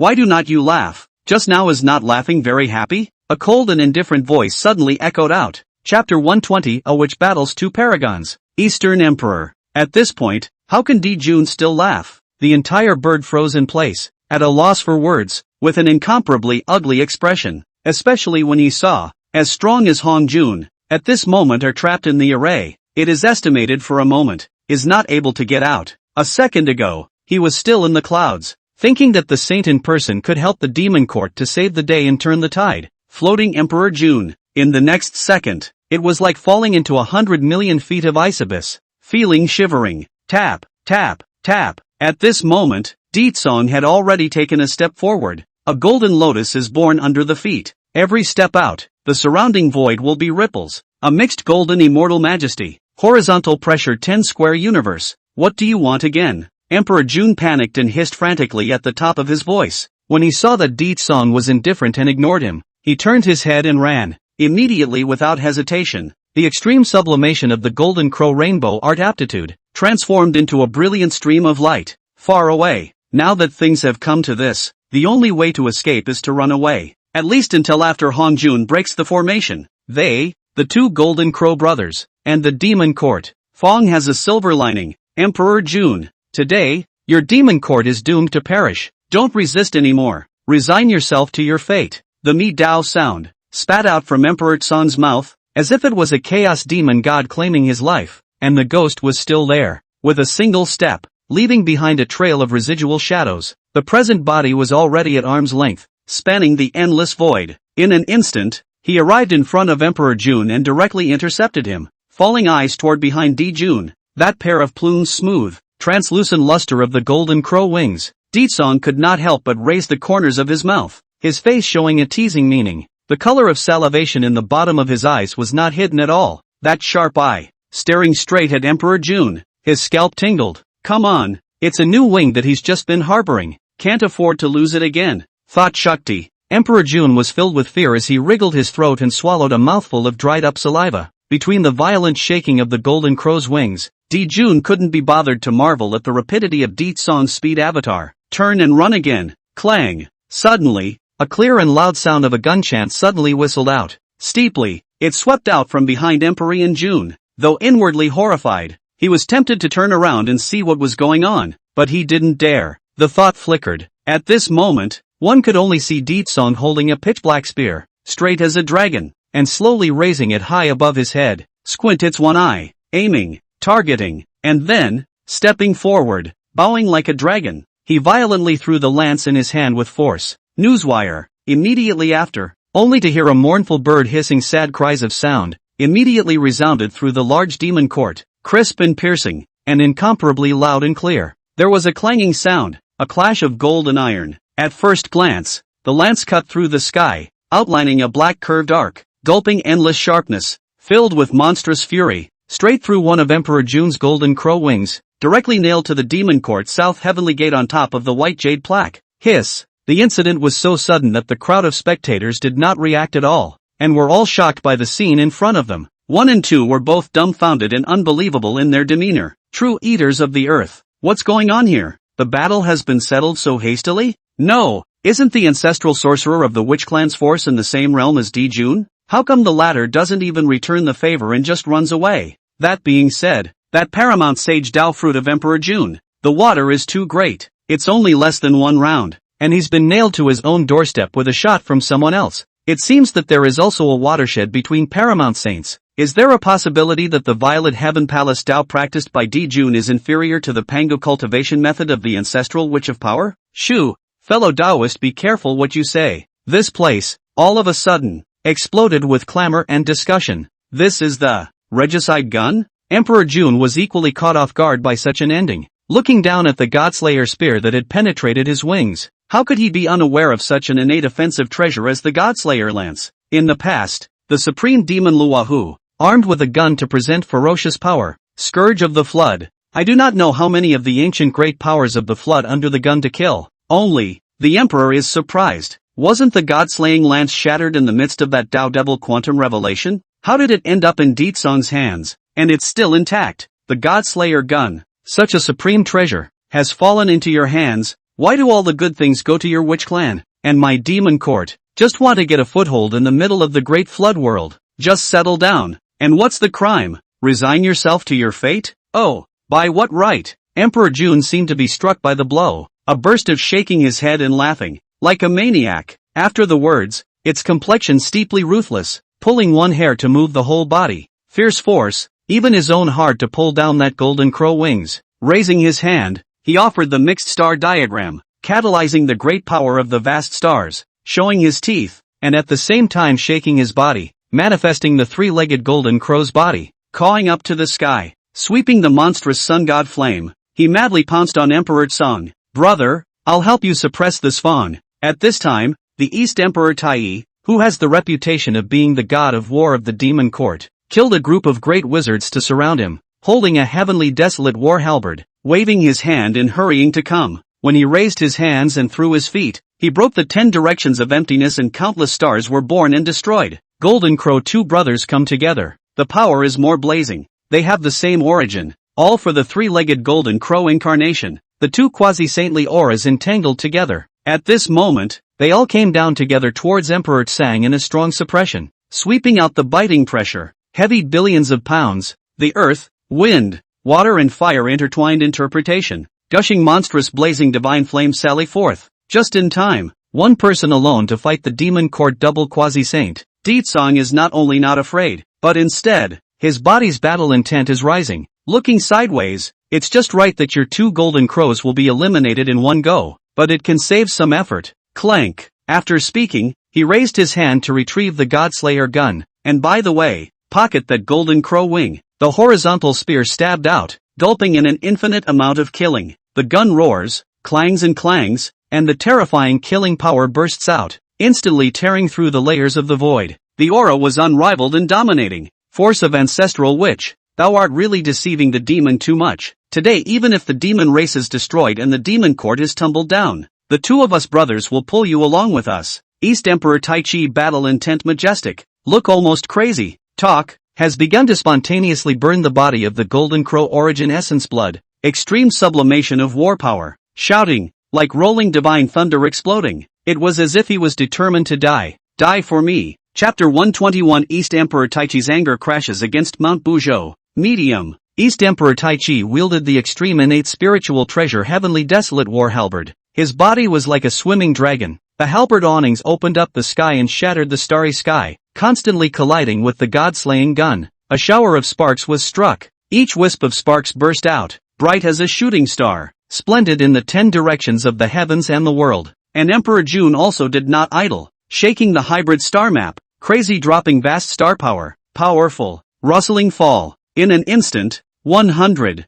why do not you laugh? Just now is not laughing very happy? A cold and indifferent voice suddenly echoed out. Chapter 120 A Witch Battles 2 Paragons. Eastern Emperor. At this point, how can Di Jun still laugh? The entire bird froze in place, at a loss for words, with an incomparably ugly expression, especially when he saw, as strong as Hong Jun, at this moment are trapped in the array. It is estimated for a moment, is not able to get out. A second ago, he was still in the clouds, thinking that the saint in person could help the demon court to save the day and turn the tide. Floating Emperor Jun. In the next second, it was like falling into 100 million feet of ice abyss, feeling shivering. Tap, tap, tap. At this moment, Di Tsong had already taken a step forward. A golden lotus is born under the feet. Every step out, the surrounding void will be ripples. A mixed golden immortal majesty. Horizontal pressure 10 square universe. What do you want again? Emperor Jun panicked and hissed frantically at the top of his voice. When he saw that Di Tsong was indifferent and ignored him, he turned his head and ran. Immediately without hesitation, the extreme sublimation of the golden crow rainbow art aptitude, transformed into a brilliant stream of light, far away. Now that things have come to this, the only way to escape is to run away, at least until after Hong Jun breaks the formation. They, the 2 golden crow brothers, and the demon court. Fong has a silver lining. Emperor Jun, today, your demon court is doomed to perish. Don't resist anymore. Resign yourself to your fate. The Mi Dao sound, spat out from Emperor Tsong's mouth, as if it was a chaos demon god claiming his life, and the ghost was still there. With a single step, leaving behind a trail of residual shadows, the present body was already at arm's length, spanning the endless void. In an instant, he arrived in front of Emperor Jun and directly intercepted him, falling eyes toward behind Di Jun, that pair of plumes smooth, translucent luster of the golden crow wings. Di Tsong could not help but raise the corners of his mouth, his face showing a teasing meaning. The color of salivation in the bottom of his eyes was not hidden at all. That sharp eye, staring straight at Emperor Jun, his scalp tingled. Come on, it's a new wing that he's just been harboring. Can't afford to lose it again, thought Shakti. Emperor June was filled with fear as he wriggled his throat and swallowed a mouthful of dried-up saliva. Between the violent shaking of the golden crow's wings, June couldn't be bothered to marvel at the rapidity of Song's speed avatar. Turn and run again. Clang. Suddenly, a clear and loud sound of a gun chant suddenly whistled out. Steeply, it swept out from behind Emperor June. Though inwardly horrified, he was tempted to turn around and see what was going on, but he didn't dare. The thought flickered. At this moment, one could only see Song holding a pitch-black spear, straight as a dragon, and slowly raising it high above his head, squint its one eye, aiming, targeting, and then, stepping forward, bowing like a dragon, he violently threw the lance in his hand with force. Newswire. Immediately after, only to hear a mournful bird hissing sad cries of sound, immediately resounded through the large demon court, crisp and piercing, and incomparably loud and clear. There was a clanging sound, a clash of gold and iron. At first glance, the lance cut through the sky, outlining a black curved arc, gulping endless sharpness, filled with monstrous fury, straight through one of Emperor June's golden crow wings, directly nailed to the demon court south heavenly gate on top of the white jade plaque. Hiss! The incident was so sudden that the crowd of spectators did not react at all, and were all shocked by the scene in front of them. 1 and 2 were both dumbfounded and unbelievable in their demeanor. True eaters of the earth, what's going on here? The battle has been settled so hastily? No, isn't the ancestral sorcerer of the Witch Clan's force in the same realm as June? How come the latter doesn't even return the favor and just runs away? That being said, that paramount sage Dao fruit of Emperor June, the water is too great. It's only less than 1 round, and he's been nailed to his own doorstep with a shot from someone else. It seems that there is also a watershed between paramount saints. Is there a possibility that the Violet Heaven Palace Dao practiced by June is inferior to the Pango cultivation method of the ancestral Witch of Power? Shoo, fellow Daoist, be careful what you say. This place, all of a sudden, exploded with clamor and discussion. This is the regicide gun? Emperor June was equally caught off guard by such an ending, looking down at the Godslayer spear that had penetrated his wings. How could he be unaware of such an innate offensive treasure as the Godslayer lance? In the past, the supreme demon Luahu, armed with a gun to present ferocious power, scourge of the flood. I do not know how many of the ancient great powers of the flood under the gun to kill. Only, the emperor is surprised. Wasn't the god-slaying lance shattered in the midst of that Dao Devil quantum revelation? How did it end up in Song's hands? And it's still intact. The Godslayer gun, such a supreme treasure, has fallen into your hands. Why do all the good things go to your witch clan? And my demon court, just want to get a foothold in the middle of the great flood world. Just settle down. And what's the crime? Resign yourself to your fate? Oh, by what right? Emperor June seemed to be struck by the blow. A burst of shaking his head and laughing, like a maniac. After the words, its complexion steeply ruthless, pulling one hair to move the whole body. Fierce force, even his own hard to pull down that golden crow wings. Raising his hand, he offered the mixed star diagram, catalyzing the great power of the vast stars, showing his teeth, and at the same time shaking his body, manifesting the three-legged golden crow's body, cawing up to the sky, sweeping the monstrous sun god flame. He madly pounced on Emperor Song. Brother, I'll help you suppress this Fong. At this time, the East Emperor Tai, who has the reputation of being the god of war of the demon court, killed a group of great wizards to surround him, holding a heavenly desolate war halberd, waving his hand and hurrying to come. When he raised his hands and threw his feet, he broke the 10 directions of emptiness and countless stars were born and destroyed. Golden Crow, two brothers come together. The power is more blazing. They have the same origin, all for the three-legged golden crow incarnation. The two quasi-saintly auras entangled together. At this moment, they all came down together towards Emperor Tsang in a strong suppression, sweeping out the biting pressure. Heavy billions of pounds, the earth, wind, water and fire intertwined interpretation, gushing monstrous blazing divine flames sally forth, just in time, one person alone to fight the demon court double quasi-saint. Song is not only not afraid, but instead, his body's battle intent is rising. Looking sideways, it's just right that your two golden crows will be eliminated in one go, but it can save some effort. Clank. After speaking, he raised his hand to retrieve the Godslayer gun, and by the way, pocket that golden crow wing. The horizontal spear stabbed out, gulping in an infinite amount of killing. The gun roars, clangs and clangs, and the terrifying killing power bursts out, instantly tearing through the layers of the void. The aura was unrivaled and dominating. Force of ancestral witch. Thou art really deceiving the demon too much. Today, even if the demon race is destroyed and the demon court is tumbled down, The two of us brothers will pull you along with us. East Emperor Tai Chi battle intent majestic. Look almost crazy. Talk. Has begun to spontaneously burn the body of the Golden Crow origin essence blood. Extreme sublimation of war power. Shouting. Like rolling divine thunder exploding. It was as if he was determined to die. Die for me. Chapter 121 East Emperor Tai Chi's anger crashes against Mount Buzhou. Medium. East Emperor Tai Chi wielded the extreme innate spiritual treasure heavenly desolate war halberd. His body was like a swimming dragon. The halberd awnings opened up the sky and shattered the starry sky, constantly colliding with the god-slaying gun. A shower of sparks was struck. Each wisp of sparks burst out, bright as a shooting star, splendid in the 10 directions of the heavens and the world. And Emperor June also did not idle, shaking the hybrid star map, crazy dropping vast star power, powerful, rustling fall. In an instant, 100,000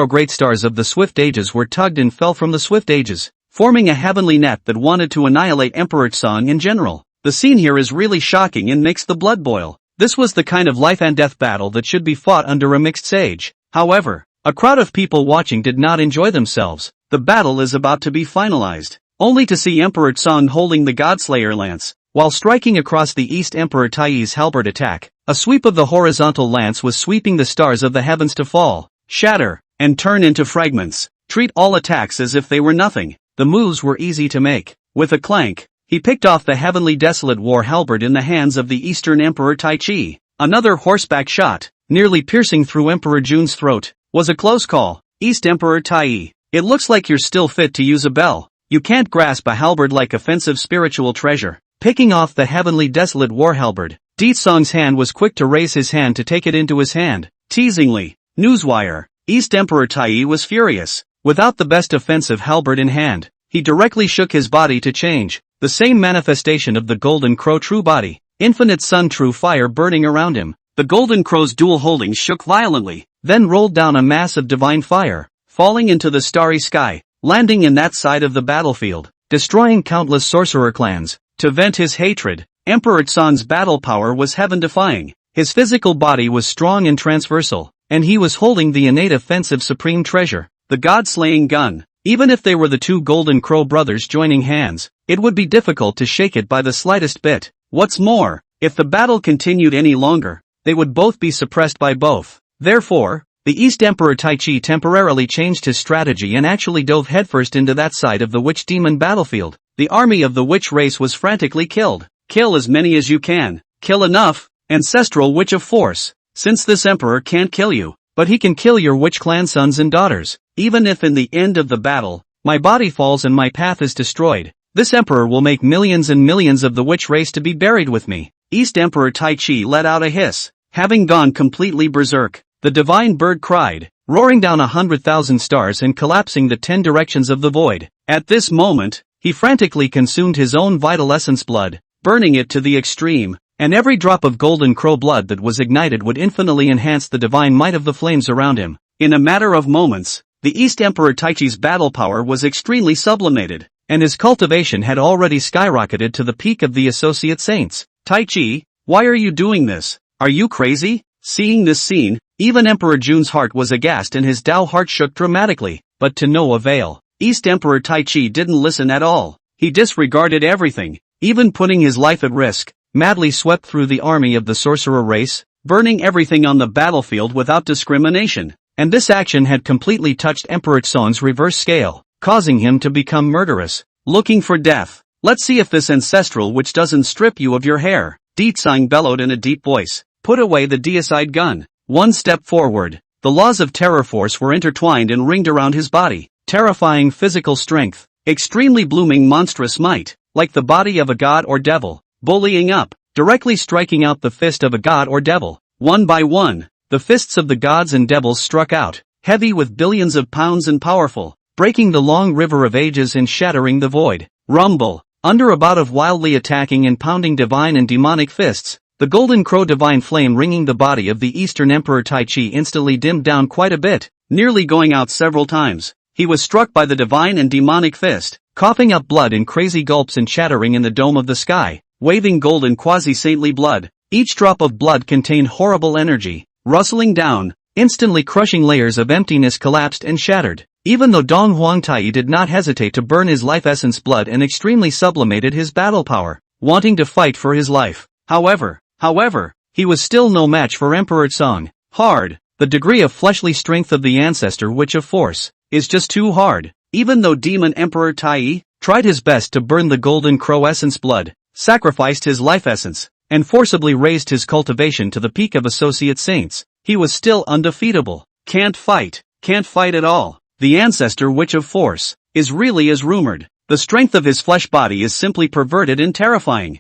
great stars of the swift ages were tugged and fell from the swift ages, forming a heavenly net that wanted to annihilate Emperor Song in general. The scene here is really shocking and makes the blood boil. This was the kind of life and death battle that should be fought under a mixed sage. However, a crowd of people watching did not enjoy themselves. The battle is about to be finalized, only to see Emperor Song holding the Godslayer lance, while striking across the East Emperor Tai's halberd attack. A sweep of the horizontal lance was sweeping the stars of the heavens to fall, shatter, and turn into fragments. Treat all attacks as if they were nothing. The moves were easy to make. With a clank, he picked off the heavenly desolate war halberd in the hands of the Eastern Emperor Tai Chi. Another horseback shot, nearly piercing through Emperor June's throat, was a close call. East Emperor Tai, it looks like you're still fit to use a bell. You can't grasp a halberd like offensive spiritual treasure. Picking off the heavenly desolate war halberd, Di Song's hand was quick to raise his hand to take it into his hand. Teasingly, Newswire, East Emperor Tai was furious. Without the best offensive halberd in hand, he directly shook his body to change, the same manifestation of the Golden Crow true body, infinite sun true fire burning around him. The Golden Crow's dual holdings shook violently, then rolled down a mass of divine fire, falling into the starry sky, landing in that side of the battlefield, destroying countless sorcerer clans. To vent his hatred, Emperor Song's battle power was heaven-defying. His physical body was strong and transversal, and he was holding the innate offensive supreme treasure, the god-slaying gun. Even if they were the two Golden Crow brothers joining hands, it would be difficult to shake it by the slightest bit. What's more, if the battle continued any longer, they would both be suppressed by both. Therefore, the East Emperor Tai Chi temporarily changed his strategy and actually dove headfirst into that side of the witch demon battlefield. The army of the witch race was frantically killed. Kill as many as you can. Kill enough, ancestral witch of force. Since this emperor can't kill you, but he can kill your witch clan sons and daughters. Even if in the end of the battle, my body falls and my path is destroyed, this emperor will make millions and millions of the witch race to be buried with me. East Emperor Tai Chi let out a hiss. Having gone completely berserk, the divine bird cried, roaring down 100,000 stars and collapsing the 10 directions of the void. At this moment, he frantically consumed his own vital essence blood, burning it to the extreme, and every drop of Golden Crow blood that was ignited would infinitely enhance the divine might of the flames around him. In a matter of moments, the East Emperor Tai Chi's battle power was extremely sublimated, and his cultivation had already skyrocketed to the peak of the associate saints. Tai Chi, why are you doing this? Are you crazy? Seeing this scene, even Emperor June's heart was aghast and his Tao heart shook dramatically, but to no avail. East Emperor Tai Chi didn't listen at all. He disregarded everything, even putting his life at risk, madly swept through the army of the sorcerer race, burning everything on the battlefield without discrimination. And this action had completely touched Emperor Song's reverse scale, causing him to become murderous, looking for death. Let's see if this ancestral witch doesn't strip you of your hair. Di Tsang bellowed in a deep voice. Put away the deicide gun. One step forward. The laws of terror force were intertwined and ringed around his body. Terrifying physical strength. Extremely blooming monstrous might. Like the body of a god or devil. Bullying up. Directly striking out the fist of a god or devil. One by one, the fists of the gods and devils struck out. Heavy with billions of pounds and powerful. Breaking the long river of ages and shattering the void. Rumble. Under a bout of wildly attacking and pounding divine and demonic fists, the Golden Crow divine flame ringing the body of the Eastern Emperor Tai Chi instantly dimmed down quite a bit, nearly going out several times. He was struck by the divine and demonic fist, coughing up blood in crazy gulps and chattering in the dome of the sky, waving golden quasi-saintly blood. Each drop of blood contained horrible energy, rustling down, Instantly crushing layers of emptiness collapsed and shattered. Even though Dong Huangtai did not hesitate to burn his life essence blood and extremely sublimated his battle power, wanting to fight for his life. However, he was still no match for Emperor Song. The degree of fleshly strength of the ancestor witch of force is just too hard. Even though Demon Emperor Tai tried his best to burn the golden crow essence blood, sacrificed his life essence, and forcibly raised his cultivation to the peak of associate saints, he was still undefeatable. Can't fight at all. The ancestor witch of force is really as rumored. The strength of his flesh body is simply perverted and terrifying.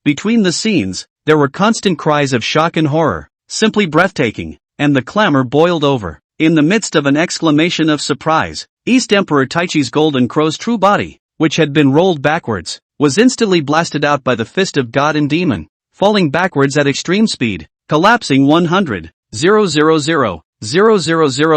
Between the scenes, there were constant cries of shock and horror, simply breathtaking, and the clamor boiled over. In the midst of an exclamation of surprise, East Emperor Taichi's golden crow's true body, which had been rolled backwards, was instantly blasted out by the fist of God and demon, falling backwards at extreme speed, collapsing 100,000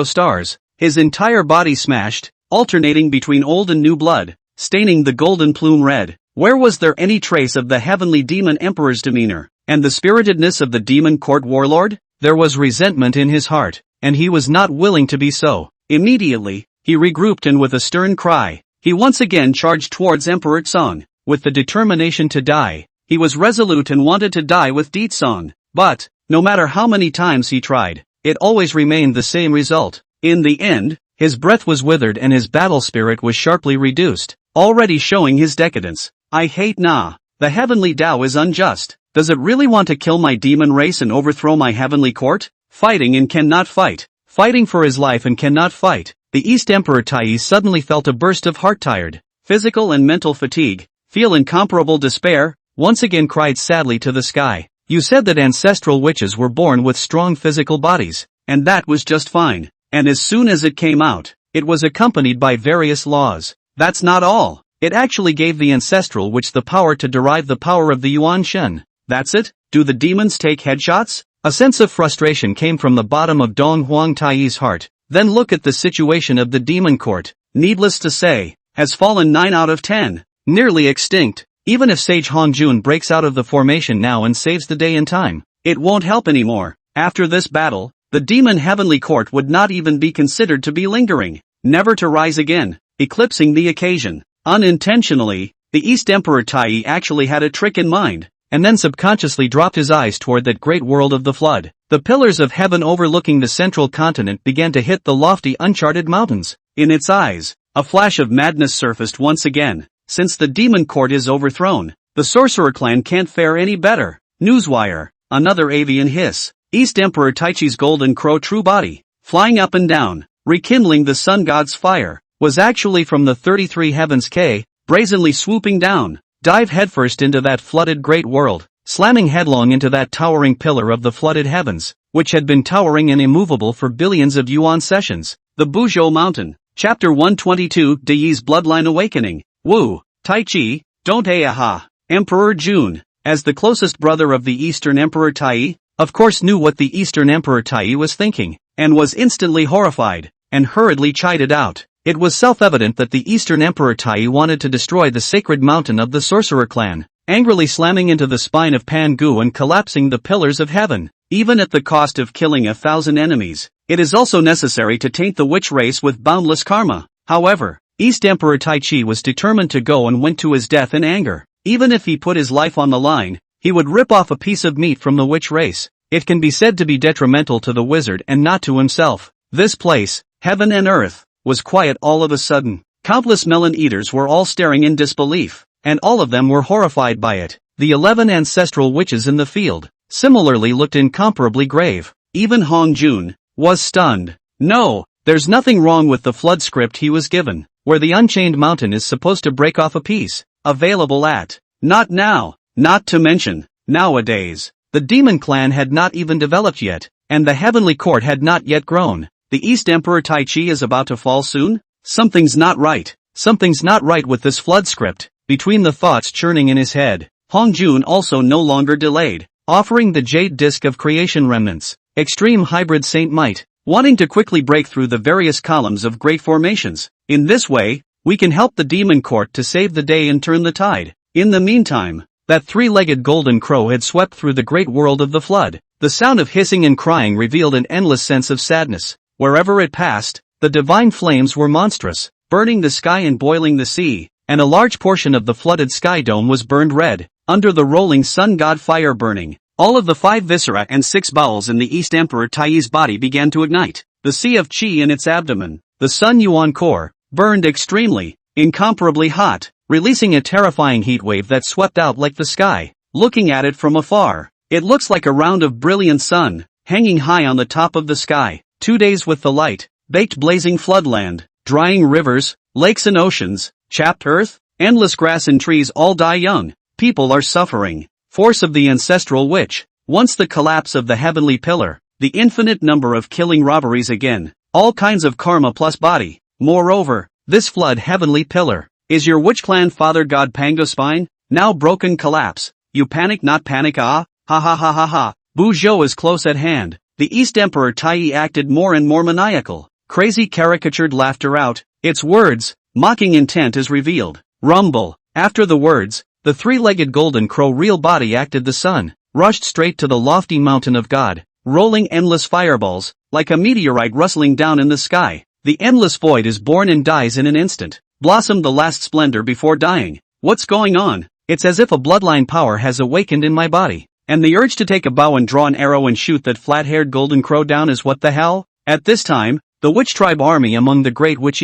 stars, his entire body smashed, alternating between old and new blood, staining the golden plume red. Where was there any trace of the heavenly demon emperor's demeanor, and the spiritedness of the demon court warlord? There was resentment in his heart, and he was not willing to be so. Immediately, he regrouped and with a stern cry, he once again charged towards Emperor Song. With the determination to die, he was resolute and wanted to die with Deet Song. But, no matter how many times he tried, it always remained the same result. In the end, his breath was withered and his battle spirit was sharply reduced, already showing his decadence. I hate Na. The heavenly Tao is unjust. Does it really want to kill my demon race and overthrow my heavenly court? Fighting and cannot fight. Fighting for his life and cannot fight. The East Emperor Tai suddenly felt a burst of heart-tired, physical and mental fatigue, feel incomparable despair, once again cried sadly to the sky. You said that ancestral witches were born with strong physical bodies, and that was just fine. And as soon as it came out, it was accompanied by various laws. That's not all. It actually gave the ancestral witch the power to derive the power of the Yuan Shen. That's it? Do the demons take headshots? A sense of frustration came from the bottom of Dong Huang Tai's heart. Then look at the situation of the demon court. Needless to say, has fallen 9 out of 10. Nearly extinct. Even if Sage Hongjun breaks out of the formation now and saves the day in time, it won't help anymore. After this battle, the demon heavenly court would not even be considered to be lingering, never to rise again, eclipsing the occasion. Unintentionally, the East Emperor Tai actually had a trick in mind, and then subconsciously dropped his eyes toward that great world of the flood. The pillars of heaven overlooking the central continent began to hit the lofty uncharted mountains. In its eyes, a flash of madness surfaced once again. Since the demon court is overthrown, the sorcerer clan can't fare any better. Newswire. Another avian hiss. East Emperor Taichi's golden crow true body, flying up and down, rekindling the sun god's fire, was actually from the 33 heavens K, brazenly swooping down, dive headfirst into that flooded great world, slamming headlong into that towering pillar of the flooded heavens, which had been towering and immovable for billions of yuan sessions. The Buzhou Mountain. Chapter 122 De Yi's Bloodline Awakening. Wu, Taichi, don't aha. Emperor Jun, as the closest brother of the Eastern Emperor Tai, of course knew what the Eastern Emperor Tai was thinking, and was instantly horrified, and hurriedly chided out. It was self-evident that the Eastern Emperor Tai wanted to destroy the sacred mountain of the sorcerer clan, angrily slamming into the spine of Pan Gu and collapsing the pillars of heaven, even at the cost of killing 1,000 enemies. It is also necessary to taint the witch race with boundless karma. However, East Emperor Taichi was determined to go and went to his death in anger. Even if he put his life on the line, he would rip off a piece of meat from the witch race. It can be said to be detrimental to the wizard and not to himself. This place, heaven and earth, was quiet all of a sudden. Countless melon eaters were all staring in disbelief, and all of them were horrified by it. The 11 ancestral witches in the field, similarly looked incomparably grave. Even Hong Jun was stunned. No, there's nothing wrong with the flood script he was given, where the Unchained Mountain is supposed to break off a piece. Available at. Not now. Not to mention, nowadays, the demon clan had not even developed yet, and the heavenly court had not yet grown. The East Emperor Taichi is about to fall soon? Something's not right. Something's not right with this flood script. Between the thoughts churning in his head, Hong Jun also no longer delayed, offering the jade disc of creation remnants, extreme hybrid saint might, wanting to quickly break through the various columns of great formations. In this way, we can help the demon court to save the day and turn the tide. In the meantime, that three-legged golden crow had swept through the great world of the flood, The sound of hissing and crying revealed an endless sense of sadness. Wherever it passed, the divine flames were monstrous, burning the sky and boiling the sea, and a large portion of the flooded sky dome was burned red, under the rolling sun god fire burning. All of the 5 viscera and 6 bowels in the East Emperor Taiyi's body began to ignite. The sea of qi in its abdomen, the Sun Yuan core, burned extremely, incomparably hot, releasing a terrifying heat wave that swept out like the sky. Looking at it from afar, it looks like a round of brilliant sun, hanging high on the top of the sky. 2 days with the light, baked blazing floodland, drying rivers, lakes and oceans, chapped earth, endless grass and trees all die young. People are suffering. Force of the ancestral witch. Once the collapse of the heavenly pillar, the infinite number of killing robberies again, all kinds of karma plus body. Moreover, this flood heavenly pillar, is your witch clan father god Pango spine, now broken collapse. You panic not panic ha ha ha ha ha. Buzhou is close at hand. The East Emperor Taiyi acted more and more maniacal. Crazy caricatured laughter out, its words, mocking intent is revealed. Rumble. After the words, the 3-legged golden crow real body acted the sun, rushed straight to the lofty mountain of God, rolling endless fireballs, like a meteorite rustling down in the sky. The endless void is born and dies in an instant, blossomed the last splendor before dying. What's going on? It's as if a bloodline power has awakened in my body, and the urge to take a bow and draw an arrow and shoot that flat-haired golden crow down is what the hell? At this time, the witch tribe army among the great witch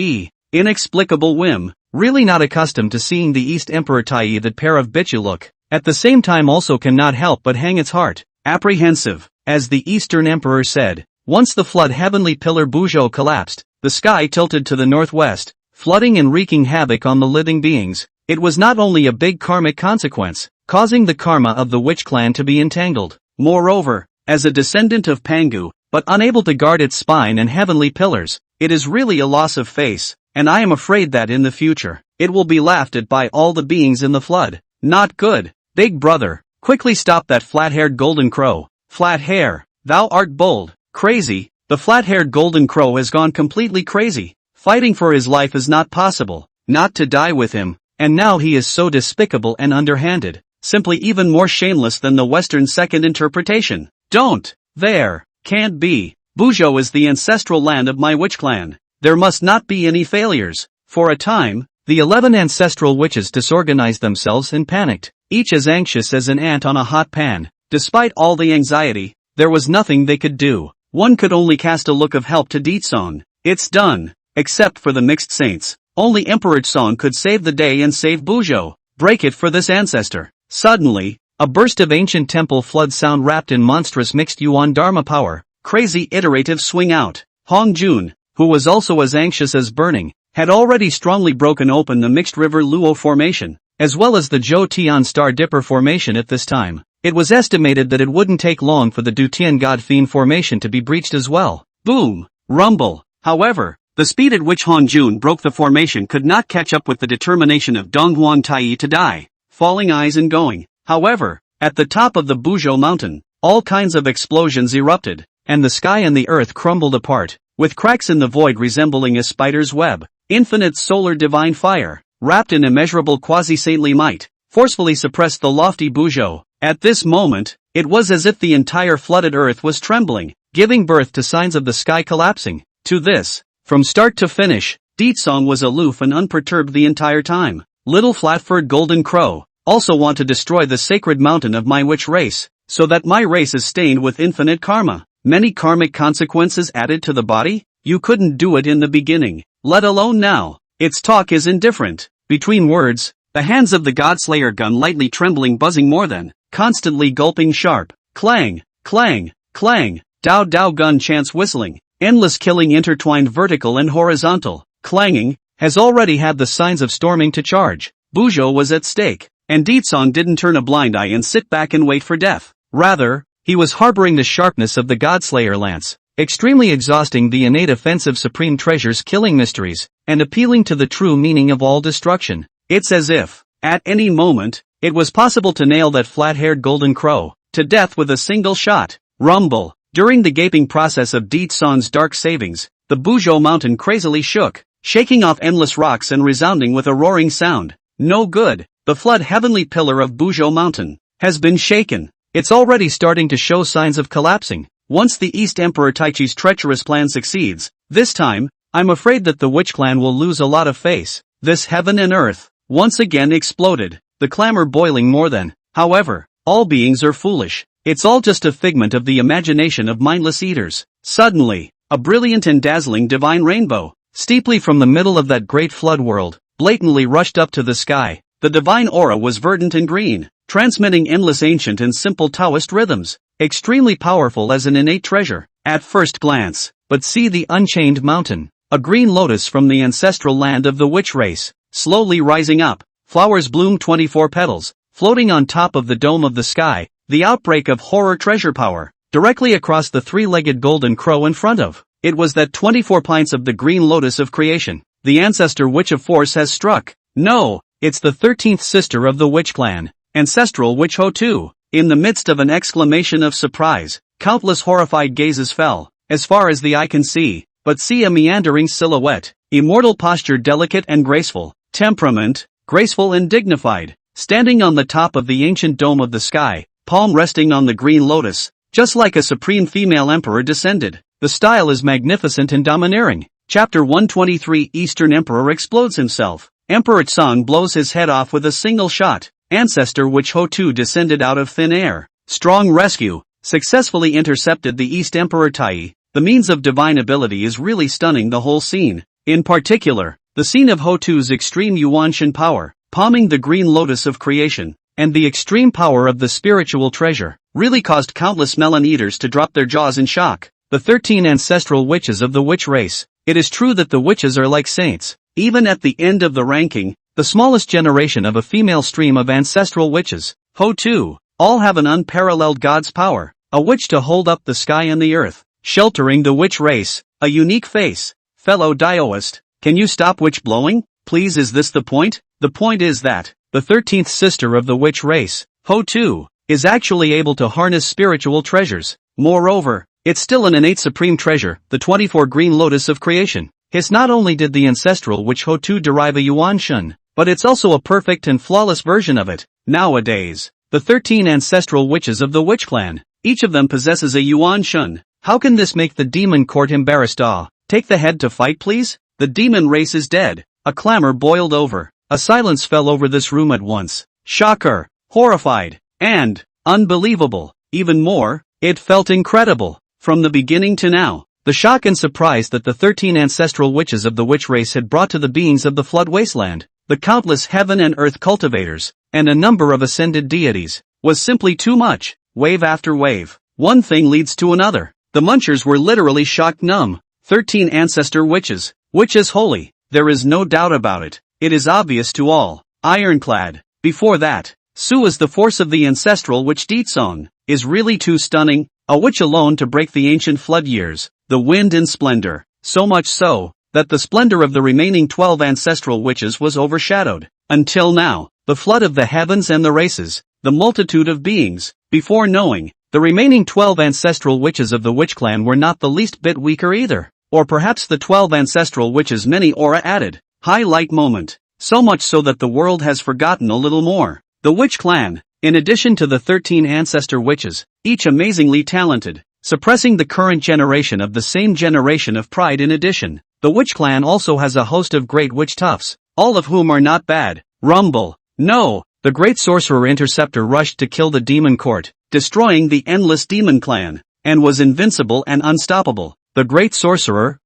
inexplicable whim, really not accustomed to seeing the East Emperor Taiyi that pair of bitchy look, at the same time also cannot help but hang its heart, apprehensive, as the Eastern Emperor said. Once the flood heavenly pillar Buzhou collapsed, the sky tilted to the northwest, flooding and wreaking havoc on the living beings. It was not only a big karmic consequence, causing the karma of the witch clan to be entangled. Moreover, as a descendant of Pangu, but unable to guard its spine and heavenly pillars, it is really a loss of face. And I am afraid that in the future, it will be laughed at by all the beings in the flood. Not good. Big brother, quickly stop that flat-haired golden crow. Flat hair, thou art bold, crazy. The flat-haired golden crow has gone completely crazy. Fighting for his life is not possible, not to die with him, and now he is so despicable and underhanded, simply even more shameless than the Western second interpretation. Don't, there, can't be. Buzhou is the ancestral land of my witch clan. There must not be any failures. For a time, the 11 ancestral witches disorganized themselves and panicked, each as anxious as an ant on a hot pan. Despite all the anxiety, there was nothing they could do. One could only cast a look of help to Ditsong. It's done. Except for the mixed saints, only Emperor Song could save the day and save Buzhou. Break it for this ancestor. Suddenly, a burst of ancient temple flood sound wrapped in monstrous mixed Yuan Dharma power. Crazy iterative swing out. Hong Jun, who was also as anxious as burning, had already strongly broken open the mixed river Luo formation, as well as the Zhou Tian Star Dipper formation at this time. It was estimated that it wouldn't take long for the Dutian God Fiend formation to be breached as well. Boom! Rumble! However, the speed at which Han Jun broke the formation could not catch up with the determination of Donghuan Taiyi to die, falling eyes and going. However, at the top of the Buzhou mountain, all kinds of explosions erupted, and the sky and the earth crumbled apart, with cracks in the void resembling a spider's web. Infinite solar divine fire, wrapped in immeasurable quasi-saintly might, forcefully suppressed the lofty Buzhou. At this moment, it was as if the entire flooded earth was trembling, giving birth to signs of the sky collapsing. To this, from start to finish, Ditsong was aloof and unperturbed the entire time. Little flat-furred golden crow, also want to destroy the sacred mountain of my witch race, so that my race is stained with infinite karma. Many karmic consequences added to the body? You couldn't do it in the beginning, let alone now. Its talk is indifferent. Between words, the hands of the Godslayer gun lightly trembling buzzing more than, constantly gulping sharp. Clang, clang, clang, Dao Dao gun chants whistling. Endless killing intertwined vertical and horizontal. Clanging, has already had the signs of storming to charge. Buzhou was at stake, and Ditsong didn't turn a blind eye and sit back and wait for death. Rather, he was harboring the sharpness of the Godslayer lance, extremely exhausting the innate offensive supreme treasure's killing mysteries, and appealing to the true meaning of all destruction. It's as if, at any moment, it was possible to nail that flat-haired golden crow to death with a single shot. Rumble. During the gaping process of Ditsong's dark savings, the Buzhou mountain crazily shook, shaking off endless rocks and resounding with a roaring sound. No good. The flood heavenly pillar of Buzhou mountain has been shaken. It's already starting to show signs of collapsing. Once the East Emperor Taichi's treacherous plan succeeds, this time, I'm afraid that the witch clan will lose a lot of face. This heaven and earth, once again exploded, the clamor boiling more than. However, all beings are foolish. It's all just a figment of the imagination of mindless eaters. Suddenly, a brilliant and dazzling divine rainbow, steeply from the middle of that great flood world, blatantly rushed up to the sky. The divine aura was verdant and green, transmitting endless ancient and simple Taoist rhythms, extremely powerful as an innate treasure, at first glance. But see the unchained mountain, a green lotus from the ancestral land of the witch race, slowly rising up, flowers bloom 24 petals, floating on top of the dome of the sky, the outbreak of horror treasure power, directly across the three-legged golden crow in front of. It was that 24 pints of the green lotus of creation. The ancestor witch of force has struck. No, it's the 13th sister of the witch clan, ancestral witch Ho2. In the midst of an exclamation of surprise, countless horrified gazes fell, as far as the eye can see, but see a meandering silhouette, immortal posture delicate and graceful, temperament, graceful and dignified, standing on the top of the ancient dome of the sky, palm resting on the green lotus, just like a supreme female emperor descended. The style is magnificent and domineering. Chapter 123 Eastern Emperor explodes himself. Emperor Tsang blows his head off with a single shot. Ancestor witch Ho2 descended out of thin air. Strong rescue, successfully intercepted the East Emperor Tai. The means of divine ability is really stunning the whole scene. In particular, the scene of Ho2's extreme Yuanshan power, palming the green lotus of creation, and the extreme power of the spiritual treasure, really caused countless melon eaters to drop their jaws in shock. The 13 ancestral witches of the witch race. It is true that the witches are like saints. Even at the end of the ranking, the smallest generation of a female stream of ancestral witches, Ho2, all have an unparalleled god's power, a witch to hold up the sky and the earth, sheltering the witch race, a unique face. Fellow Daoist, can you stop witch blowing? Please, is this the point? The point is that, the 13th sister of the witch race, Ho2, is actually able to harness spiritual treasures. Moreover, it's still an innate supreme treasure, the 24 green lotus of creation. His not only did the ancestral witch Ho2 derive a Yuanshan, but it's also a perfect and flawless version of it. Nowadays, the 13 ancestral witches of the witch clan, each of them possesses a Yuanshan. How can this make the demon court embarrassed? Take the head to fight, please? The demon race is dead. A clamor boiled over. A silence fell over this room at once. Shocker, horrified, and unbelievable. Even more, it felt incredible. From the beginning to now, the shock and surprise that the 13 ancestral witches of the witch race had brought to the beings of the flood wasteland, the countless heaven and earth cultivators, and a number of ascended deities, was simply too much. Wave after wave, one thing leads to another. The munchers were literally shocked numb. 13 ancestor witches, witches holy, there is no doubt about it. It is obvious to all. Ironclad. Before that, Su is the force of the ancestral witch Ditsong, is really too stunning. A witch alone to break the ancient flood years, the wind in splendor, so much so, that the splendor of the remaining 12 ancestral witches was overshadowed. Until now, the flood of the heavens and the races, the multitude of beings. Before knowing, the remaining 12 ancestral witches of the witch clan were not the least bit weaker either. Or perhaps the 12 ancestral witches many aura added. Highlight moment. So much so that the world has forgotten a little more. The witch clan, in addition to the 13 ancestor witches, each amazingly talented, suppressing the current generation of the same generation of pride. In addition, the witch clan also has a host of great witch toughs, all of whom are not bad. Rumble. No, the great sorcerer interceptor rushed to kill the demon court, destroying the endless demon clan, and was invincible and unstoppable. The great sorcerer,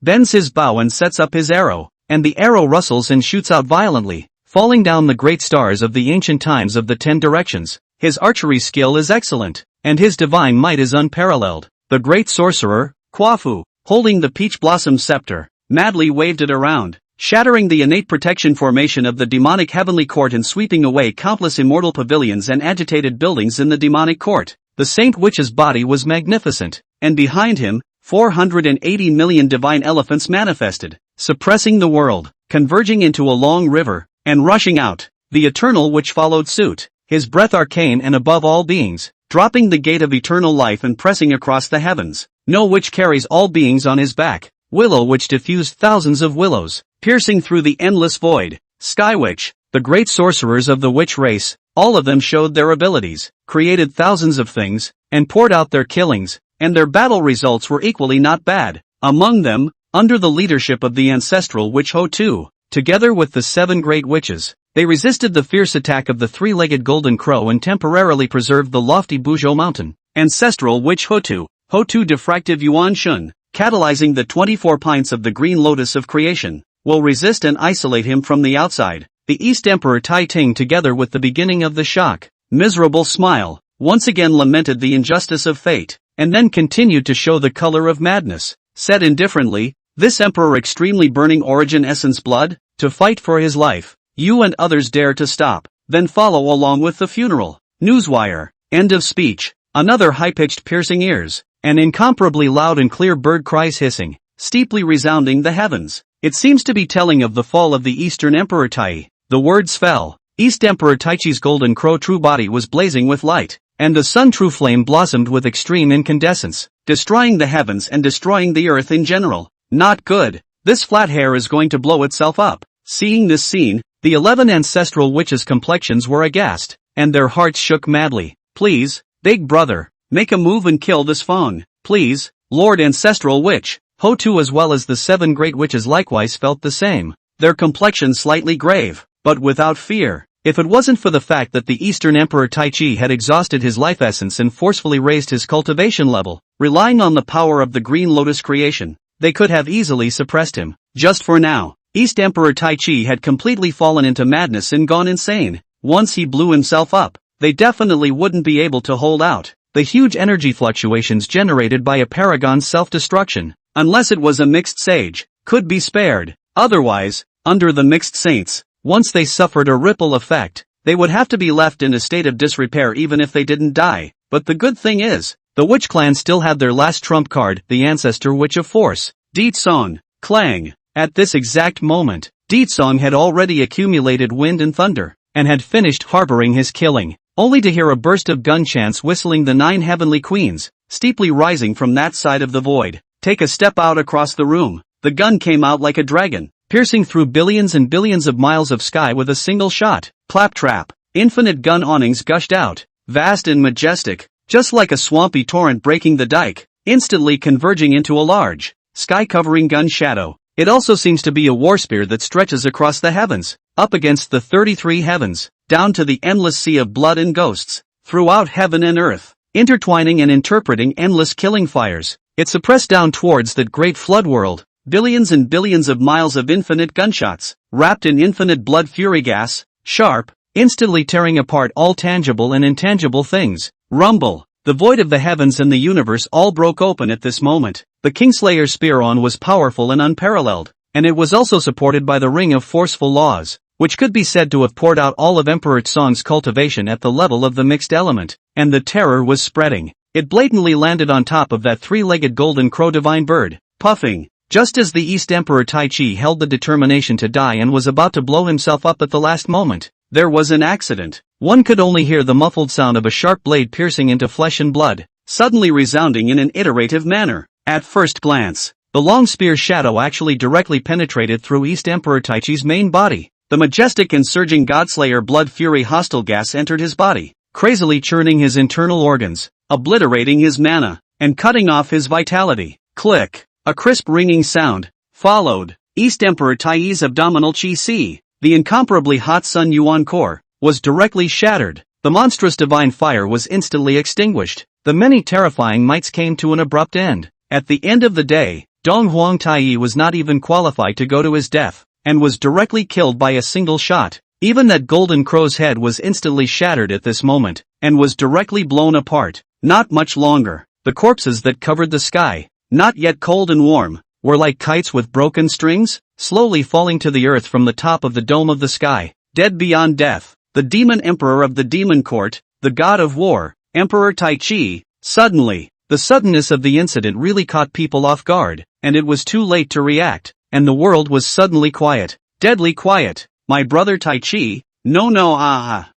bends his bow and sets up his arrow, and the arrow rustles and shoots out violently, falling down the great stars of the ancient times of the 10 directions. His archery skill is excellent, and his divine might is unparalleled. The great sorcerer, Kwafu, holding the peach blossom scepter, madly waved it around, shattering the innate protection formation of the demonic heavenly court and sweeping away countless immortal pavilions and agitated buildings in the demonic court. The saint witch's body was magnificent, and behind him, 480 million divine elephants manifested, suppressing the world, converging into a long river, and rushing out. The eternal witch followed suit, his breath arcane and above all beings, dropping the gate of eternal life and pressing across the heavens. No witch carries all beings on his back. Willow witch diffused thousands of willows, piercing through the endless void. Sky witch, the great sorcerers of the witch race, All of them showed their abilities, created thousands of things, and poured out their killings, and their battle results were equally not bad. Among them, under the leadership of the ancestral witch Ho-Tu, together with the 7 great witches, they resisted the fierce attack of the 3-legged golden crow and temporarily preserved the lofty Buzhou mountain. Ancestral witch Ho-Tu, Ho-Tu diffractive Yuan Shun, catalyzing the 24 pints of the green lotus of creation, will resist and isolate him from the outside. The East Emperor Tai Ting, together with the beginning of the shock, miserable smile, once again lamented the injustice of fate, and then continued to show the color of madness. Said indifferently, this emperor extremely burning origin essence blood, to fight for his life. You and others dare to stop, then follow along with the funeral. Newswire. End of speech. Another high-pitched piercing ears. An incomparably loud and clear bird cries hissing, steeply resounding the heavens. It seems to be telling of the fall of the Eastern Emperor Tai. The words fell. East Emperor Taichi's golden crow true body was blazing with light, and the sun true flame blossomed with extreme incandescence, destroying the heavens and destroying the earth in general. Not good. This flat hair is going to blow itself up. Seeing this scene, the 11 ancestral witches' complexions were aghast, and their hearts shook madly. Please, big brother, make a move and kill this Fong. Please, Lord Ancestral Witch. Ho-Tu as well as the 7 great witches likewise felt the same. Their complexions slightly grave, but without fear. If it wasn't for the fact that the Eastern Emperor Taichi had exhausted his life essence and forcefully raised his cultivation level, relying on the power of the green lotus creation, they could have easily suppressed him. Just for now, East Emperor Taichi had completely fallen into madness and gone insane. Once he blew himself up, they definitely wouldn't be able to hold out. The huge energy fluctuations generated by a paragon's self-destruction, unless it was a mixed sage, could be spared. Otherwise, under the mixed saints, once they suffered a ripple effect, they would have to be left in a state of disrepair even if they didn't die. But the good thing is, the witch clan still had their last trump card, the ancestor witch of force, Di Tsong. Clang. At this exact moment, Di Tsong had already accumulated wind and thunder, and had finished harboring his killing, only to hear a burst of gun chants whistling the 9 heavenly queens, steeply rising from that side of the void. Take a step out across the room. The gun came out like a dragon, piercing through billions and billions of miles of sky with a single shot. Claptrap. Infinite gun awnings gushed out, vast and majestic, just like a swampy torrent breaking the dike, instantly converging into a large, sky-covering gun shadow. It also seems to be a war spear that stretches across the heavens, up against the 33 heavens, down to the endless sea of blood and ghosts, throughout heaven and earth, intertwining and interpreting endless killing fires. It suppressed down towards that great flood world, billions and billions of miles of infinite gunshots, wrapped in infinite blood fury gas, sharp, instantly tearing apart all tangible and intangible things. Rumble. The void of the heavens and the universe all broke open at this moment. The Kingslayer's spear-on was powerful and unparalleled, and it was also supported by the ring of forceful laws, which could be said to have poured out all of Emperor Tsong's cultivation at the level of the mixed element, and the terror was spreading. It blatantly landed on top of that 3-legged golden crow divine bird, puffing, just as the East Emperor Taichi held the determination to die and was about to blow himself up at the last moment. There was an accident. One could only hear the muffled sound of a sharp blade piercing into flesh and blood, suddenly resounding in an iterative manner. At first glance, the long spear's shadow actually directly penetrated through East Emperor Taichi's main body. The majestic and surging Godslayer blood fury hostile gas entered his body, crazily churning his internal organs, obliterating his mana, and cutting off his vitality. Click. A crisp ringing sound followed. East Emperor Tai's abdominal chi-si, the incomparably hot Sun Yuan core, was directly shattered. The monstrous divine fire was instantly extinguished. The many terrifying mites came to an abrupt end. At the end of the day, Dong Huang Tai was not even qualified to go to his death, and was directly killed by a single shot. Even that golden crow's head was instantly shattered at this moment, and was directly blown apart. Not much longer. The corpses that covered the sky, not yet cold and warm, were like kites with broken strings, slowly falling to the earth from the top of the dome of the sky, dead beyond death. The demon emperor of the demon court, the god of war, Emperor Taichi. Suddenly, the suddenness of the incident really caught people off guard, and it was too late to react, and the world was suddenly quiet, deadly quiet. My brother Taichi? No,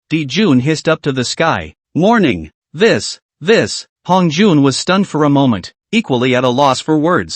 Di Jun hissed up to the sky, mourning. This. Hong Jun was stunned for a moment, equally at a loss for words.